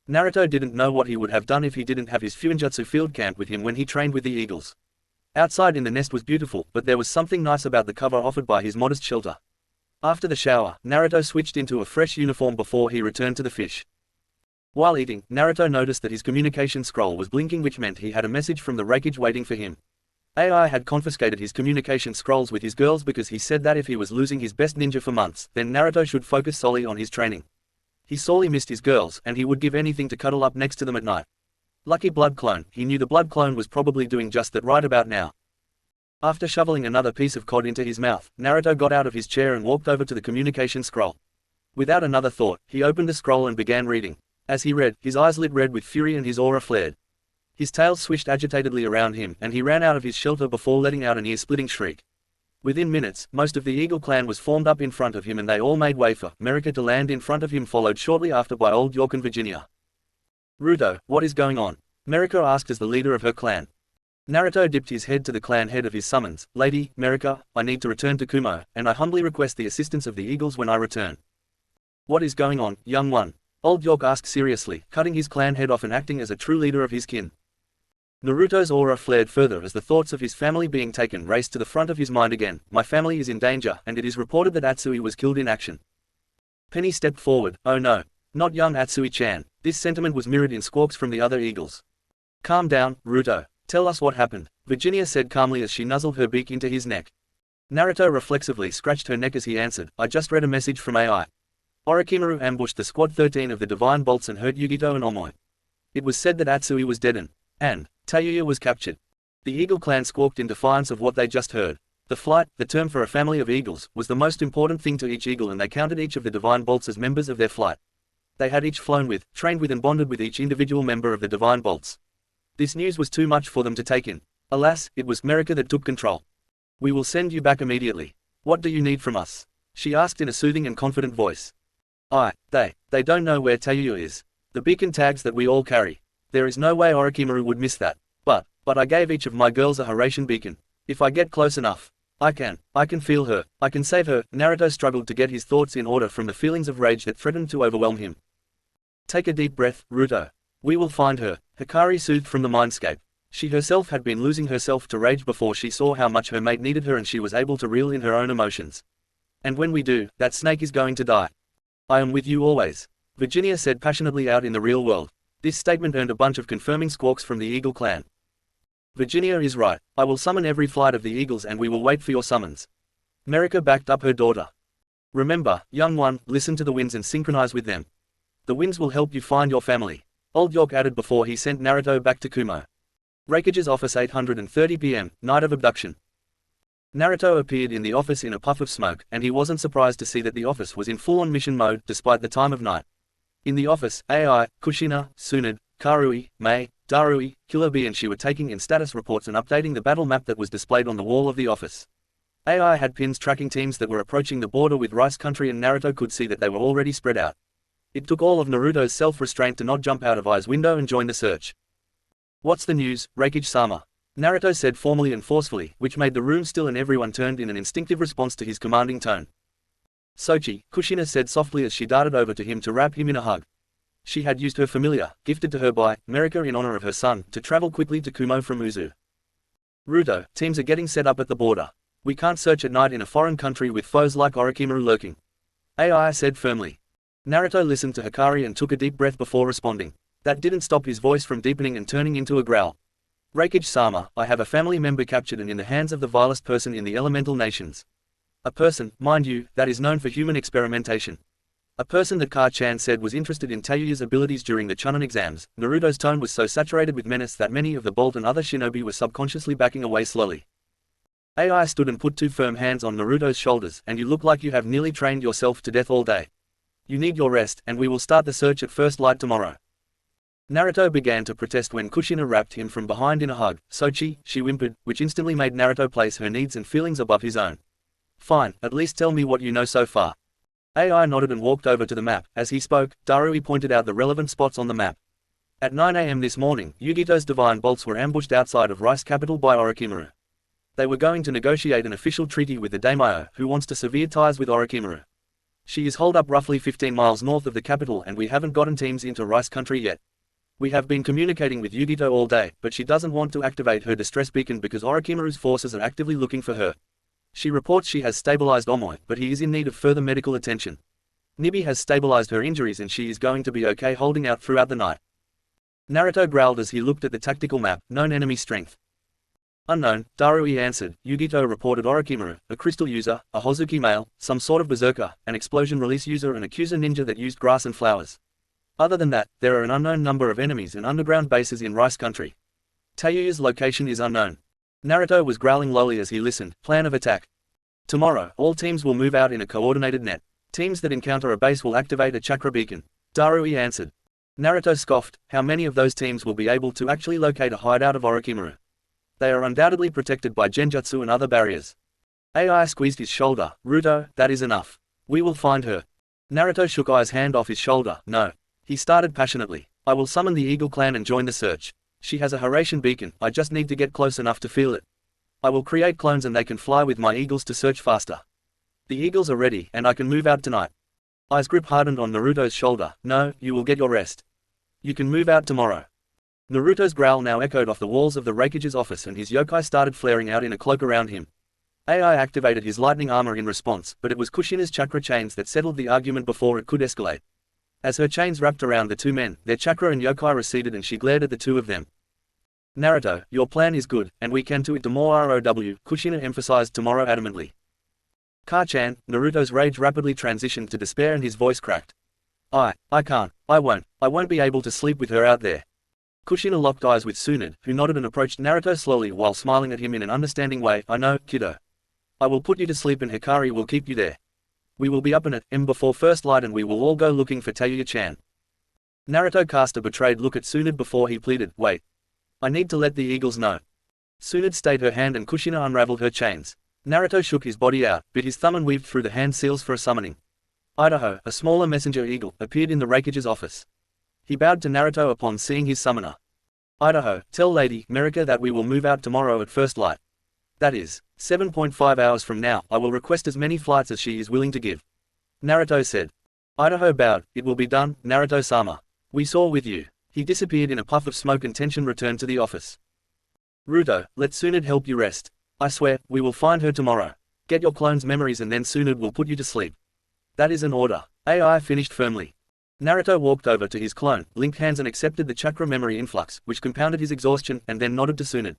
Naruto didn't know what he would have done if he didn't have his Fuinjutsu field camp with him when he trained with the eagles. Outside in the nest was beautiful, but there was something nice about the cover offered by his modest shelter. After the shower, Naruto switched into a fresh uniform before he returned to the fish. While eating, Naruto noticed that his communication scroll was blinking, which meant he had a message from the Refuge waiting for him. AI had confiscated his communication scrolls with his girls because he said that if he was losing his best ninja for months, then Naruto should focus solely on his training. He sorely missed his girls, and he would give anything to cuddle up next to them at night. Lucky blood clone, he knew the blood clone was probably doing just that right about now. After shoveling another piece of cod into his mouth, Naruto got out of his chair and walked over to the communication scroll. Without another thought, he opened the scroll and began reading. As he read, his eyes lit red with fury and his aura flared. His tail swished agitatedly around him and he ran out of his shelter before letting out an ear-splitting shriek. Within minutes, most of the Eagle clan was formed up in front of him and they all made way for America to land in front of him, followed shortly after by Old York and Virginia. "Ruto, what is going on?" America asked as the leader of her clan. Naruto dipped his head to the clan head of his summons. "Lady, America, I need to return to Kumo, and I humbly request the assistance of the Eagles when I return." "What is going on, young one?" Old York asked seriously, cutting his clan head off and acting as a true leader of his kin. Naruto's aura flared further as the thoughts of his family being taken raced to the front of his mind again. "My family is in danger, and it is reported that Atsui was killed in action." Penny stepped forward. "Oh no. Not young Atsui-chan." This sentiment was mirrored in squawks from the other Eagles. "Calm down, Ruto. Tell us what happened," Virginia said calmly as she nuzzled her beak into his neck. Naruto reflexively scratched her neck as he answered, "I just read a message from AI. Orochimaru ambushed the Squad 13 of the Divine Bolts and hurt Yugito and Omoi. It was said that Atsui was dead and Tayuya was captured." The Eagle clan squawked in defiance of what they just heard. The flight, the term for a family of eagles, was the most important thing to each eagle and they counted each of the Divine Bolts as members of their flight. They had each flown with, trained with and bonded with each individual member of the Divine Bolts. This news was too much for them to take in. Alas, it was America that took control. "We will send you back immediately. What do you need from us?" she asked in a soothing and confident voice. They don't know where Tayuya is. The beacon tags that we all carry. There is no way Orochimaru would miss that. But I gave each of my girls a Hiraishin beacon. If I get close enough, I can feel her. I can save her." Naruto struggled to get his thoughts in order from the feelings of rage that threatened to overwhelm him. "Take a deep breath, Ruto. We will find her," Hikari soothed from the mindscape. She herself had been losing herself to rage before she saw how much her mate needed her and she was able to reel in her own emotions. "And when we do, that snake is going to die. I am with you always," Virginia said passionately out in the real world. This statement earned a bunch of confirming squawks from the Eagle clan. "Virginia is right. I will summon every flight of the Eagles and we will wait for your summons." America backed up her daughter. "Remember, young one, listen to the winds and synchronize with them. The winds will help you find your family," Old York added before he sent Naruto back to Kumo. Refuge's office 8:30 p.m., night of abduction. Naruto appeared in the office in a puff of smoke, and he wasn't surprised to see that the office was in full-on mission mode despite the time of night. In the office, AI, Kushina, Tsunade, Karui, Mei, Darui, Killer Bee and she were taking in status reports and updating the battle map that was displayed on the wall of the office. AI had pins tracking teams that were approaching the border with Rice Country and Naruto could see that they were already spread out. It took all of Naruto's self-restraint to not jump out of Ai's window and join the search. "What's the news, Refuge-sama?" Naruto said formally and forcefully, which made the room still and everyone turned in an instinctive response to his commanding tone. "Sochi," Kushina said softly as she darted over to him to wrap him in a hug. She had used her familiar, gifted to her by America in honor of her son, to travel quickly to Kumo from Uzu. "Ruto, teams are getting set up at the border. We can't search at night in a foreign country with foes like Orochimaru lurking," AI said firmly. Naruto listened to Hikari and took a deep breath before responding. That didn't stop his voice from deepening and turning into a growl. "Refuge-sama, I have a family member captured and in the hands of the vilest person in the elemental nations. A person, mind you, that is known for human experimentation. A person that Ka-chan said was interested in Tayuya's abilities during the Chunin exams." Naruto's tone was so saturated with menace that many of the Bolt and other shinobi were subconsciously backing away slowly. AI stood and put two firm hands on Naruto's shoulders. "And you look like you have nearly trained yourself to death all day. You need your rest, and we will start the search at first light tomorrow." Naruto began to protest when Kushina wrapped him from behind in a hug. "Sochi," she whimpered, which instantly made Naruto place her needs and feelings above his own. "Fine, at least tell me what you know so far." AI nodded and walked over to the map. As he spoke, Darui pointed out the relevant spots on the map. At 9 a.m. this morning, Yugito's Divine Bolts were ambushed outside of Rice capital by Orochimaru. They were going to negotiate an official treaty with the daimyo, who wants to sever ties with Orochimaru. She is holed up roughly 15 miles north of the capital and we haven't gotten teams into Rice country yet. We have been communicating with Yugito all day, but she doesn't want to activate her distress beacon because Orochimaru's forces are actively looking for her. She reports she has stabilized Omoi, but he is in need of further medical attention. Nibi has stabilized her injuries and she is going to be okay holding out throughout the night. Naruto growled as he looked at the tactical map. "Known enemy strength." "Unknown," Darui answered. Yugito reported Orochimaru, a crystal user, a Hozuki male, some sort of berserker, an explosion release user and a Kusa ninja that used grass and flowers. Other than that, there are an unknown number of enemies and underground bases in Rice country. Tayuya's location is unknown. Naruto was growling lowly as he listened. "Plan of attack. Tomorrow, all teams will move out in a coordinated net. Teams that encounter a base will activate a chakra beacon," Darui answered. Naruto scoffed, how many of those teams will be able to actually locate a hideout of Orochimaru? They are undoubtedly protected by genjutsu and other barriers. AI squeezed his shoulder, Ruto, that is enough. We will find her. Naruto shook Ai's hand off his shoulder, no. He started passionately. I will summon the Eagle Clan and join the search. She has a Harassian beacon, I just need to get close enough to feel it. I will create clones and they can fly with my eagles to search faster. The eagles are ready, and I can move out tonight. Ai's grip hardened on Naruto's shoulder, no, you will get your rest. You can move out tomorrow. Naruto's growl now echoed off the walls of the Refuge's office and his yokai started flaring out in a cloak around him. AI activated his lightning armor in response, but it was Kushina's chakra chains that settled the argument before it could escalate. As her chains wrapped around the two men, their chakra and yokai receded and she glared at the two of them. Naruto, your plan is good, and we can do it tomorrow, Kushina emphasized tomorrow adamantly. Ka-chan, Naruto's rage rapidly transitioned to despair and his voice cracked. I can't, I won't be able to sleep with her out there. Kushina locked eyes with Tsunade, who nodded and approached Naruto slowly while smiling at him in an understanding way, I know, kiddo. I will put you to sleep and Hikari will keep you there. We will be up and at M before first light and we will all go looking for Tayuya-chan. Naruto cast a betrayed look at Tsunade before he pleaded, wait. I need to let the eagles know. Tsunade stayed her hand and Kushina unraveled her chains. Naruto shook his body out, bit his thumb and weaved through the hand seals for a summoning. Idaho, a smaller messenger eagle, appeared in the Refuge's office. He bowed to Naruto upon seeing his summoner. Idaho, tell Lady Marika that we will move out tomorrow at first light. That is, 7.5 hours from now, I will request as many flights as she is willing to give. Naruto said. Idaho bowed, it will be done, Naruto-sama. We saw with you. He disappeared in a puff of smoke and tension returned to the office. Ruto, let Tsunade help you rest. I swear, we will find her tomorrow. Get your clone's memories and then Tsunade will put you to sleep. That is an order. AI finished firmly. Naruto walked over to his clone, linked hands and accepted the chakra memory influx, which compounded his exhaustion, and then nodded to Tsunade.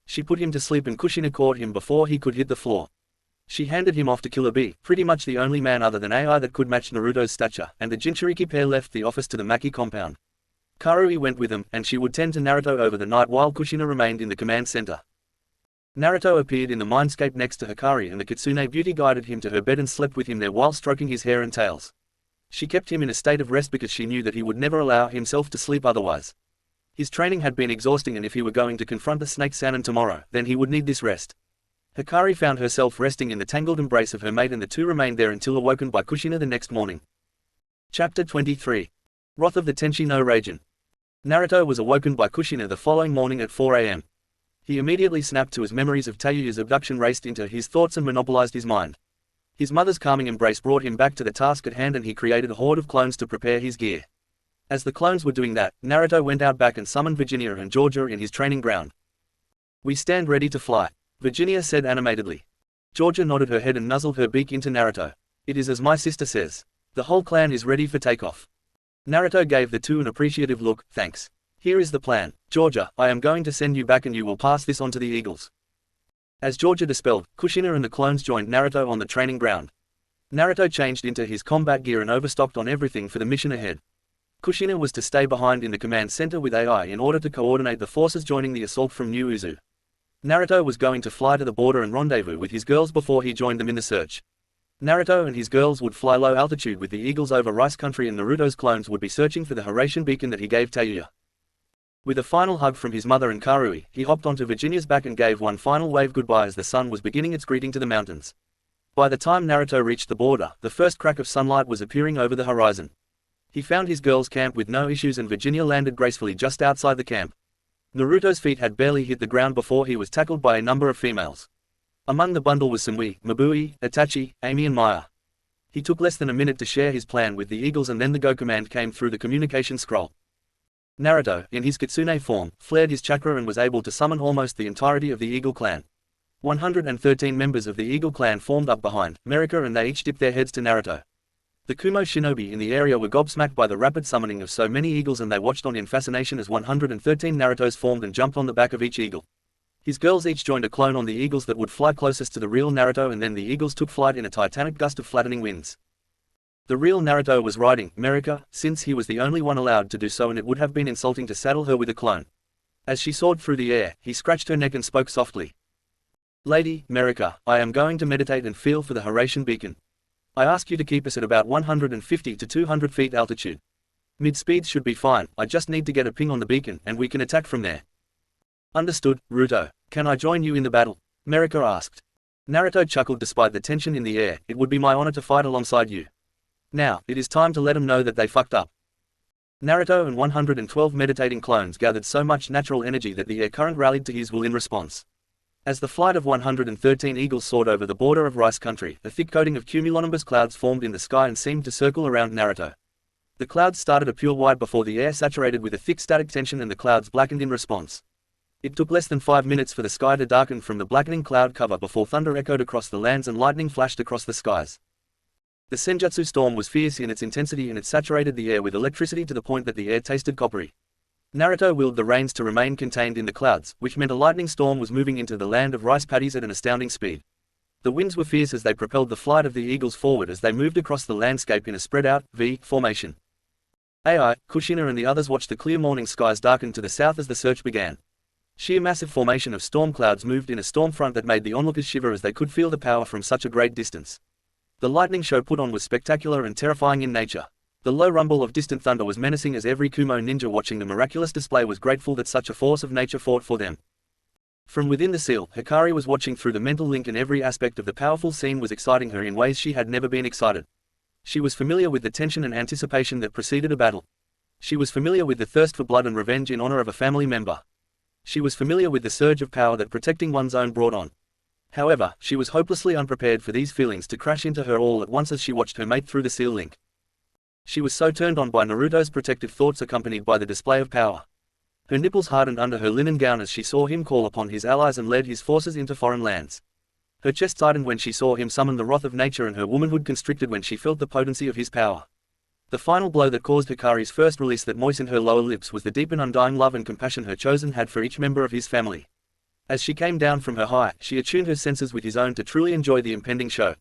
She put him to sleep and Kushina caught him before he could hit the floor. She handed him off to Killer Bee, pretty much the only man other than AI that could match Naruto's stature, and the Jinchuriki pair left the office to the Maki compound. Karui went with them, and she would tend to Naruto over the night while Kushina remained in the command center. Naruto appeared in the mindscape next to Hikari and the Kitsune beauty guided him to her bed and slept with him there while stroking his hair and tails. She kept him in a state of rest because she knew that he would never allow himself to sleep otherwise. His training had been exhausting and if he were going to confront the Snake Sannin tomorrow, then he would need this rest. Hikari found herself resting in the tangled embrace of her mate and the two remained there until awoken by Kushina the next morning. Chapter 23. Wrath of the Tenshi no Raijin. Naruto was awoken by Kushina the following morning at 4 a.m. He immediately snapped to his memories of Tayuya's abduction raced into his thoughts and monopolized his mind. His mother's calming embrace brought him back to the task at hand and he created a horde of clones to prepare his gear. As the clones were doing that, Naruto went out back and summoned Virginia and Georgia in his training ground. We stand ready to fly, Virginia said animatedly. Georgia nodded her head and nuzzled her beak into Naruto. It is as my sister says. The whole clan is ready for takeoff. Naruto gave the two an appreciative look, thanks. Here is the plan. Georgia, I am going to send you back and you will pass this on to the eagles. As Georgia dispelled, Kushina and the clones joined Naruto on the training ground. Naruto changed into his combat gear and overstocked on everything for the mission ahead. Kushina was to stay behind in the command center with AI in order to coordinate the forces joining the assault from New Uzu. Naruto was going to fly to the border and rendezvous with his girls before he joined them in the search. Naruto and his girls would fly low altitude with the eagles over Rice Country and Naruto's clones would be searching for the Harassian beacon that he gave Tayuya. With a final hug from his mother and Karui, he hopped onto Virginia's back and gave one final wave goodbye as the sun was beginning its greeting to the mountains. By the time Naruto reached the border, the first crack of sunlight was appearing over the horizon. He found his girls' camp with no issues and Virginia landed gracefully just outside the camp. Naruto's feet had barely hit the ground before he was tackled by a number of females. Among the bundle was Samui, Mabui, Itachi, Amy and Maya. He took less than a minute to share his plan with the eagles and then the go command came through the communication scroll. Naruto, in his kitsune form, flared his chakra and was able to summon almost the entirety of the Eagle clan. 113 members of the Eagle clan formed up behind Marika and they each dipped their heads to Naruto. The Kumo shinobi in the area were gobsmacked by the rapid summoning of so many eagles and they watched on in fascination as 113 Narutos formed and jumped on the back of each eagle. His girls each joined a clone on the eagles that would fly closest to the real Naruto and then the eagles took flight in a titanic gust of flattening winds. The real Naruto was riding Marika, since he was the only one allowed to do so and it would have been insulting to saddle her with a clone. As she soared through the air, he scratched her neck and spoke softly. Lady Marika, I am going to meditate and feel for the Harassian beacon. I ask you to keep us at about 150 to 200 feet altitude. Mid-speed should be fine, I just need to get a ping on the beacon and we can attack from there. Understood, Ruto. Can I join you in the battle? Marika asked. Naruto chuckled despite the tension in the air, it would be my honor to fight alongside you. Now, it is time to let them know that they fucked up. Naruto and 112 meditating clones gathered so much natural energy that the air current rallied to his will in response. As the flight of 113 eagles soared over the border of rice country, a thick coating of cumulonimbus clouds formed in the sky and seemed to circle around Naruto. The clouds started a pure white before the air saturated with a thick static tension and the clouds blackened in response. It took less than 5 minutes for the sky to darken from the blackening cloud cover before thunder echoed across the lands and lightning flashed across the skies. The Senjutsu storm was fierce in its intensity and it saturated the air with electricity to the point that the air tasted coppery. Naruto willed the rains to remain contained in the clouds, which meant a lightning storm was moving into the land of rice paddies at an astounding speed. The winds were fierce as they propelled the flight of the eagles forward as they moved across the landscape in a spread-out, V, formation. Ai, Kushina and the others watched the clear morning skies darken to the south as the search began. Sheer massive formation of storm clouds moved in a storm front that made the onlookers shiver as they could feel the power from such a great distance. The lightning show put on was spectacular and terrifying in nature. The low rumble of distant thunder was menacing as every Kumo ninja watching the miraculous display was grateful that such a force of nature fought for them. From within the seal, Hikari was watching through the mental link and every aspect of the powerful scene was exciting her in ways she had never been excited. She was familiar with the tension and anticipation that preceded a battle. She was familiar with the thirst for blood and revenge in honor of a family member. She was familiar with the surge of power that protecting one's own brought on. However, she was hopelessly unprepared for these feelings to crash into her all at once as she watched her mate through the seal link. She was so turned on by Naruto's protective thoughts accompanied by the display of power. Her nipples hardened under her linen gown as she saw him call upon his allies and led his forces into foreign lands. Her chest tightened when she saw him summon the wrath of nature and her womanhood constricted when she felt the potency of his power. The final blow that caused Hikari's first release that moistened her lower lips was the deep and undying love and compassion her chosen had for each member of his family. As she came down from her high, she attuned her senses with his own to truly enjoy the impending show.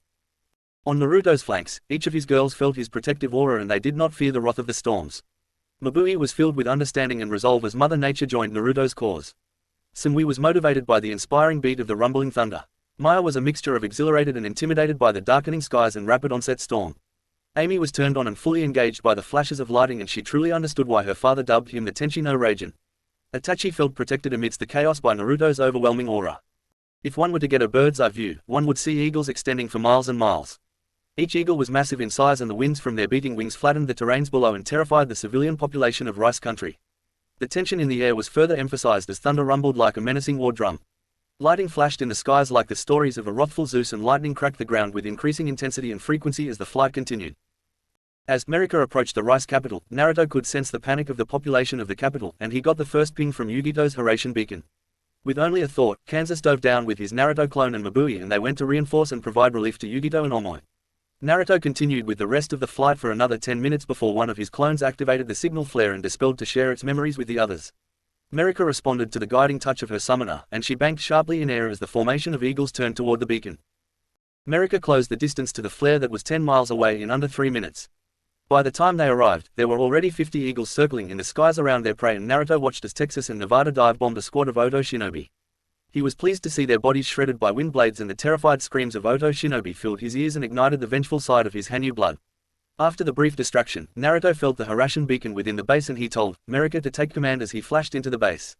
On Naruto's flanks, each of his girls felt his protective aura and they did not fear the wrath of the storms. Mabui was filled with understanding and resolve as Mother Nature joined Naruto's cause. Sunwi was motivated by the inspiring beat of the rumbling thunder. Maya was a mixture of exhilarated and intimidated by the darkening skies and rapid onset storm. Amy was turned on and fully engaged by the flashes of lighting and she truly understood why her father dubbed him the Tenchi no Raijin. Itachi felt protected amidst the chaos by Naruto's overwhelming aura. If one were to get a bird's eye view, one would see eagles extending for miles and miles. Each eagle was massive in size and the winds from their beating wings flattened the terrains below and terrified the civilian population of rice country. The tension in the air was further emphasized as thunder rumbled like a menacing war drum. Lighting flashed in the skies like the stories of a wrathful Zeus and lightning cracked the ground with increasing intensity and frequency as the flight continued. As Marika approached the rice capital, Naruto could sense the panic of the population of the capital and he got the first ping from Yugito's Horatian beacon. With only a thought, Kansas dove down with his Naruto clone and Mabui and they went to reinforce and provide relief to Yugito and Omoi. Naruto continued with the rest of the flight for another 10 minutes before one of his clones activated the signal flare and dispelled to share its memories with the others. Marika responded to the guiding touch of her summoner, and she banked sharply in air as the formation of eagles turned toward the beacon. Marika closed the distance to the flare that was 10 miles away in under 3 minutes. By the time they arrived, there were already 50 eagles circling in the skies around their prey and Naruto watched as Texas and Nevada dive-bombed a squad of Oto shinobi. He was pleased to see their bodies shredded by wind blades and the terrified screams of Oto shinobi filled his ears and ignited the vengeful side of his Hanyu blood. After the brief distraction, Naruto felt the Horatian beacon within the base and he told Marika to take command as he flashed into the base.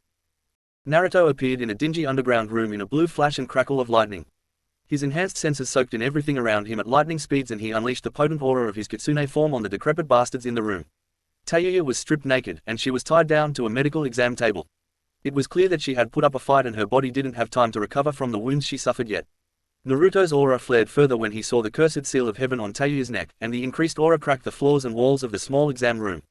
Naruto appeared in a dingy underground room in a blue flash and crackle of lightning. His enhanced senses soaked in everything around him at lightning speeds and he unleashed the potent aura of his kitsune form on the decrepit bastards in the room. Tayuya was stripped naked and she was tied down to a medical exam table. It was clear that she had put up a fight and her body didn't have time to recover from the wounds she suffered yet. Naruto's aura flared further when he saw the cursed seal of heaven on Tayuya's neck, and the increased aura cracked the floors and walls of the small exam room.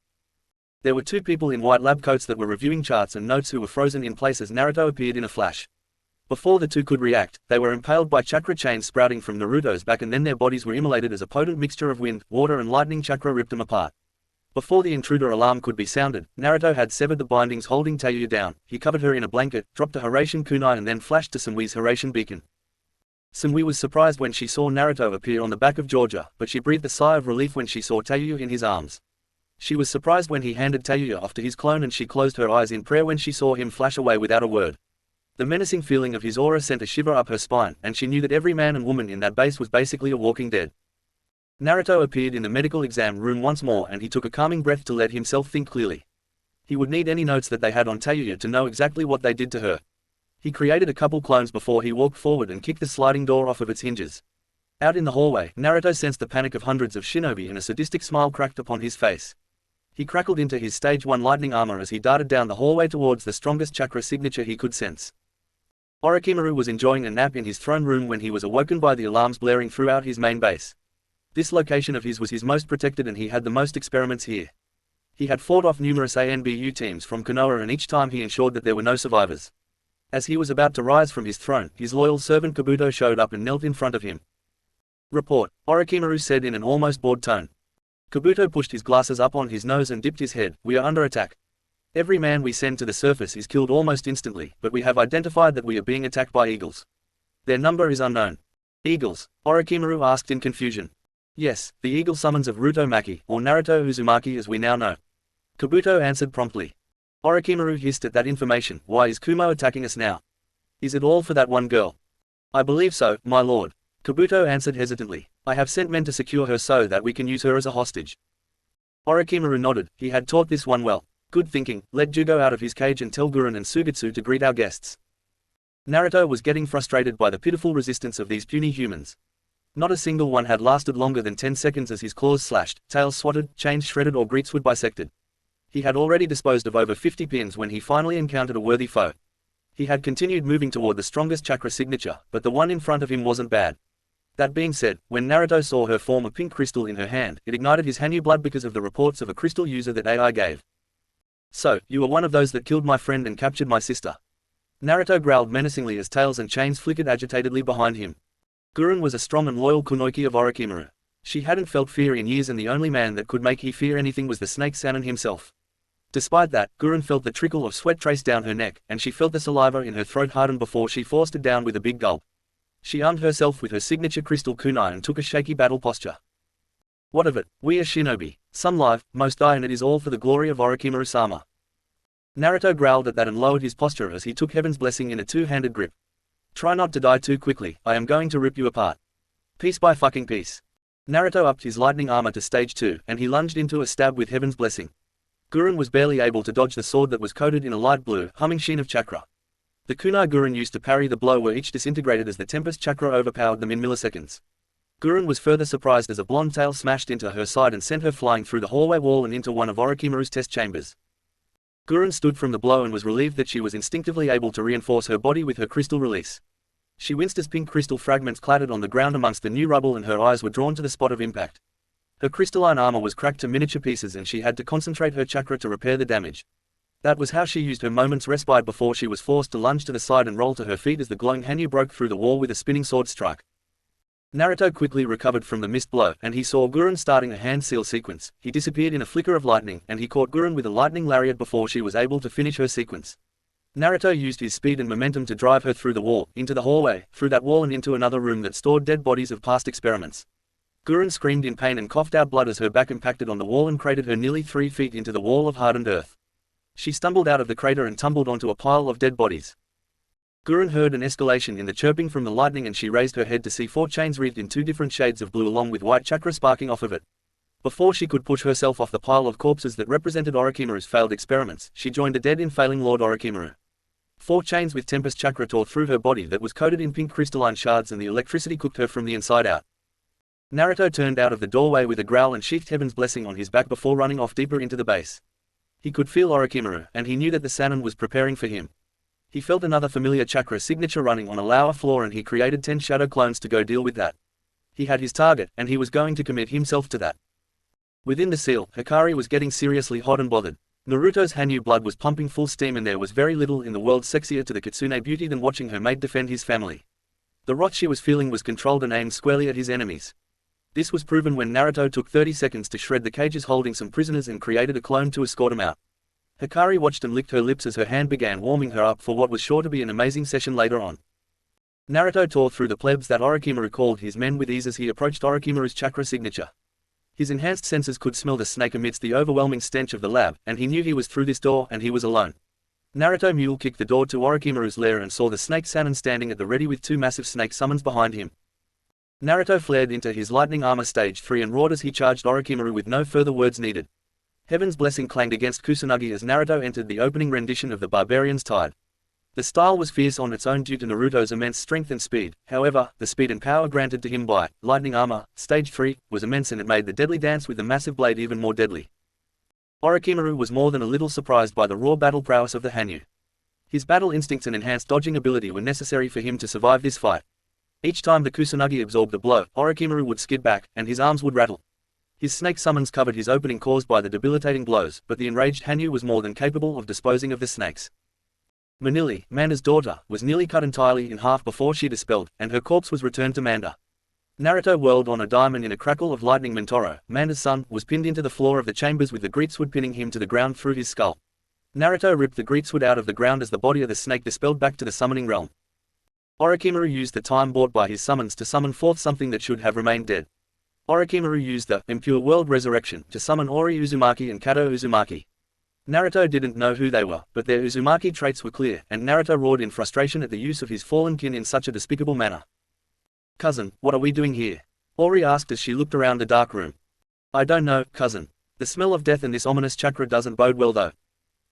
There were 2 people in white lab coats that were reviewing charts and notes who were frozen in place as Naruto appeared in a flash. Before the 2 could react, they were impaled by chakra chains sprouting from Naruto's back and then their bodies were immolated as a potent mixture of wind, water and lightning chakra ripped them apart. Before the intruder alarm could be sounded, Naruto had severed the bindings holding Tayuya down, he covered her in a blanket, dropped a Horatian kunai and then flashed to Sunwi's Horatian beacon. Sunwi was surprised when she saw Naruto appear on the back of Georgia, but she breathed a sigh of relief when she saw Tayuya in his arms. She was surprised when he handed Tayuya off to his clone and she closed her eyes in prayer when she saw him flash away without a word. The menacing feeling of his aura sent a shiver up her spine, and she knew that every man and woman in that base was basically a walking dead. Naruto appeared in the medical exam room once more and he took a calming breath to let himself think clearly. He would need any notes that they had on Tayuya to know exactly what they did to her. He created a couple clones before he walked forward and kicked the sliding door off of its hinges. Out in the hallway, Naruto sensed the panic of hundreds of shinobi and a sadistic smile cracked upon his face. He crackled into his stage 1 lightning armor as he darted down the hallway towards the strongest chakra signature he could sense. Orochimaru was enjoying a nap in his throne room when he was awoken by the alarms blaring throughout his main base. This location of his was his most protected and he had the most experiments here. He had fought off numerous ANBU teams from Konoha and each time he ensured that there were no survivors. As he was about to rise from his throne, his loyal servant Kabuto showed up and knelt in front of him. "Report," Orochimaru said in an almost bored tone. Kabuto pushed his glasses up on his nose and dipped his head. "We are under attack. Every man we send to the surface is killed almost instantly, but we have identified that we are being attacked by eagles. Their number is unknown." "Eagles?" Orochimaru asked in confusion. "Yes, the eagle summons of Rutomaki, or Naruto Uzumaki as we now know." Kabuto answered promptly. Orochimaru hissed at that information. "Why is Kumo attacking us now? Is it all for that one girl?" "I believe so, my lord." Kabuto answered hesitantly. "I have sent men to secure her so that we can use her as a hostage." Orochimaru nodded. He had taught this one well. "Good thinking. Let Jugo out of his cage and tell Gurren and Sugetsu to greet our guests." Naruto was getting frustrated by the pitiful resistance of these puny humans. Not a single one had lasted longer than 10 seconds as his claws slashed, tails swatted, chains shredded or greetsword bisected. He had already disposed of over 50 pins when he finally encountered a worthy foe. He had continued moving toward the strongest chakra signature, but the one in front of him wasn't bad. That being said, when Naruto saw her form a pink crystal in her hand, it ignited his Hanyu blood because of the reports of a crystal user that AI gave. "So, you were one of those that killed my friend and captured my sister." Naruto growled menacingly as tails and chains flickered agitatedly behind him. Gurren was a strong and loyal kunoichi of Orochimaru. She hadn't felt fear in years and the only man that could make he fear anything was the snake Sannin himself. Despite that, Gurren felt the trickle of sweat trace down her neck, and she felt the saliva in her throat harden before she forced it down with a big gulp. She armed herself with her signature crystal kunai and took a shaky battle posture. "What of it? We are shinobi. Some live, most die, and it is all for the glory of Orochimaru-sama." Naruto growled at that and lowered his posture as he took Heaven's blessing in a two-handed grip. "Try not to die too quickly, I am going to rip you apart. Peace by fucking peace." Naruto upped his lightning armor to stage 2, and he lunged into a stab with Heaven's blessing. Gurren was barely able to dodge the sword that was coated in a light blue, humming sheen of chakra. The kunai Gurren used to parry the blow were each disintegrated as the Tempest chakra overpowered them in milliseconds. Gurren was further surprised as a blonde tail smashed into her side and sent her flying through the hallway wall and into one of Orochimaru's test chambers. Gurren stood from the blow and was relieved that she was instinctively able to reinforce her body with her crystal release. She winced as pink crystal fragments clattered on the ground amongst the new rubble and her eyes were drawn to the spot of impact. Her crystalline armor was cracked to miniature pieces and she had to concentrate her chakra to repair the damage. That was how she used her moment's respite before she was forced to lunge to the side and roll to her feet as the glowing Hanyu broke through the wall with a spinning sword strike. Naruto quickly recovered from the missed blow, and he saw Gurren starting a hand seal sequence. He disappeared in a flicker of lightning, and he caught Gurren with a lightning lariat before she was able to finish her sequence. Naruto used his speed and momentum to drive her through the wall, into the hallway, through that wall and into another room that stored dead bodies of past experiments. Gurren screamed in pain and coughed out blood as her back impacted on the wall and cratered her nearly 3 feet into the wall of hardened earth. She stumbled out of the crater and tumbled onto a pile of dead bodies. Gurren heard an escalation in the chirping from the lightning and she raised her head to see 4 chains wreathed in 2 different shades of blue along with white chakra sparking off of it. Before she could push herself off the pile of corpses that represented Orochimaru's failed experiments, she joined a dead and failing Lord Orochimaru. 4 chains with Tempest chakra tore through her body that was coated in pink crystalline shards and the electricity cooked her from the inside out. Naruto turned out of the doorway with a growl and sheathed Heaven's blessing on his back before running off deeper into the base. He could feel Orochimaru, and he knew that the Sannin was preparing for him. He felt another familiar chakra signature running on a lower floor and he created 10 shadow clones to go deal with that. He had his target, and he was going to commit himself to that. Within the seal, Hikari was getting seriously hot and bothered. Naruto's Hanyu blood was pumping full steam and there was very little in the world sexier to the Kitsune beauty than watching her mate defend his family. The wrath she was feeling was controlled and aimed squarely at his enemies. This was proven when Naruto took 30 seconds to shred the cages holding some prisoners and created a clone to escort them out. Hikari watched and licked her lips as her hand began warming her up for what was sure to be an amazing session later on. Naruto tore through the plebs that Orochimaru called his men with ease as he approached Orochimaru's chakra signature. His enhanced senses could smell the snake amidst the overwhelming stench of the lab, and he knew he was through this door and he was alone. Naruto mule kicked the door to Orochimaru's lair and saw the snake Sannin standing at the ready with 2 massive snake summons behind him. Naruto flared into his lightning armor stage 3 and roared as he charged Orochimaru with no further words needed. Heaven's blessing clanged against Kusanagi as Naruto entered the opening rendition of the Barbarian's Tide. The style was fierce on its own due to Naruto's immense strength and speed, however, the speed and power granted to him by lightning armor, stage 3, was immense and it made the deadly dance with the massive blade even more deadly. Orochimaru was more than a little surprised by the raw battle prowess of the Hanyu. His battle instincts and enhanced dodging ability were necessary for him to survive this fight. Each time the Kusanagi absorbed a blow, Orochimaru would skid back, and his arms would rattle. His snake summons covered his opening caused by the debilitating blows, but the enraged Hanyu was more than capable of disposing of the snakes. Manili, Manda's daughter, was nearly cut entirely in half before she dispelled, and her corpse was returned to Manda. Naruto whirled on a diamond in a crackle of lightning. Mintoro, Manda's son, was pinned into the floor of the chambers with the greatsword pinning him to the ground through his skull. Naruto ripped the greatsword out of the ground as the body of the snake dispelled back to the summoning realm. Orochimaru used the time bought by his summons to summon forth something that should have remained dead. Orochimaru used the Impure World Resurrection to summon Ori Uzumaki and Kato Uzumaki. Naruto didn't know who they were, but their Uzumaki traits were clear, and Naruto roared in frustration at the use of his fallen kin in such a despicable manner. "Cousin, what are we doing here?" Ori asked as she looked around the dark room. "I don't know, cousin. The smell of death and this ominous chakra doesn't bode well though,"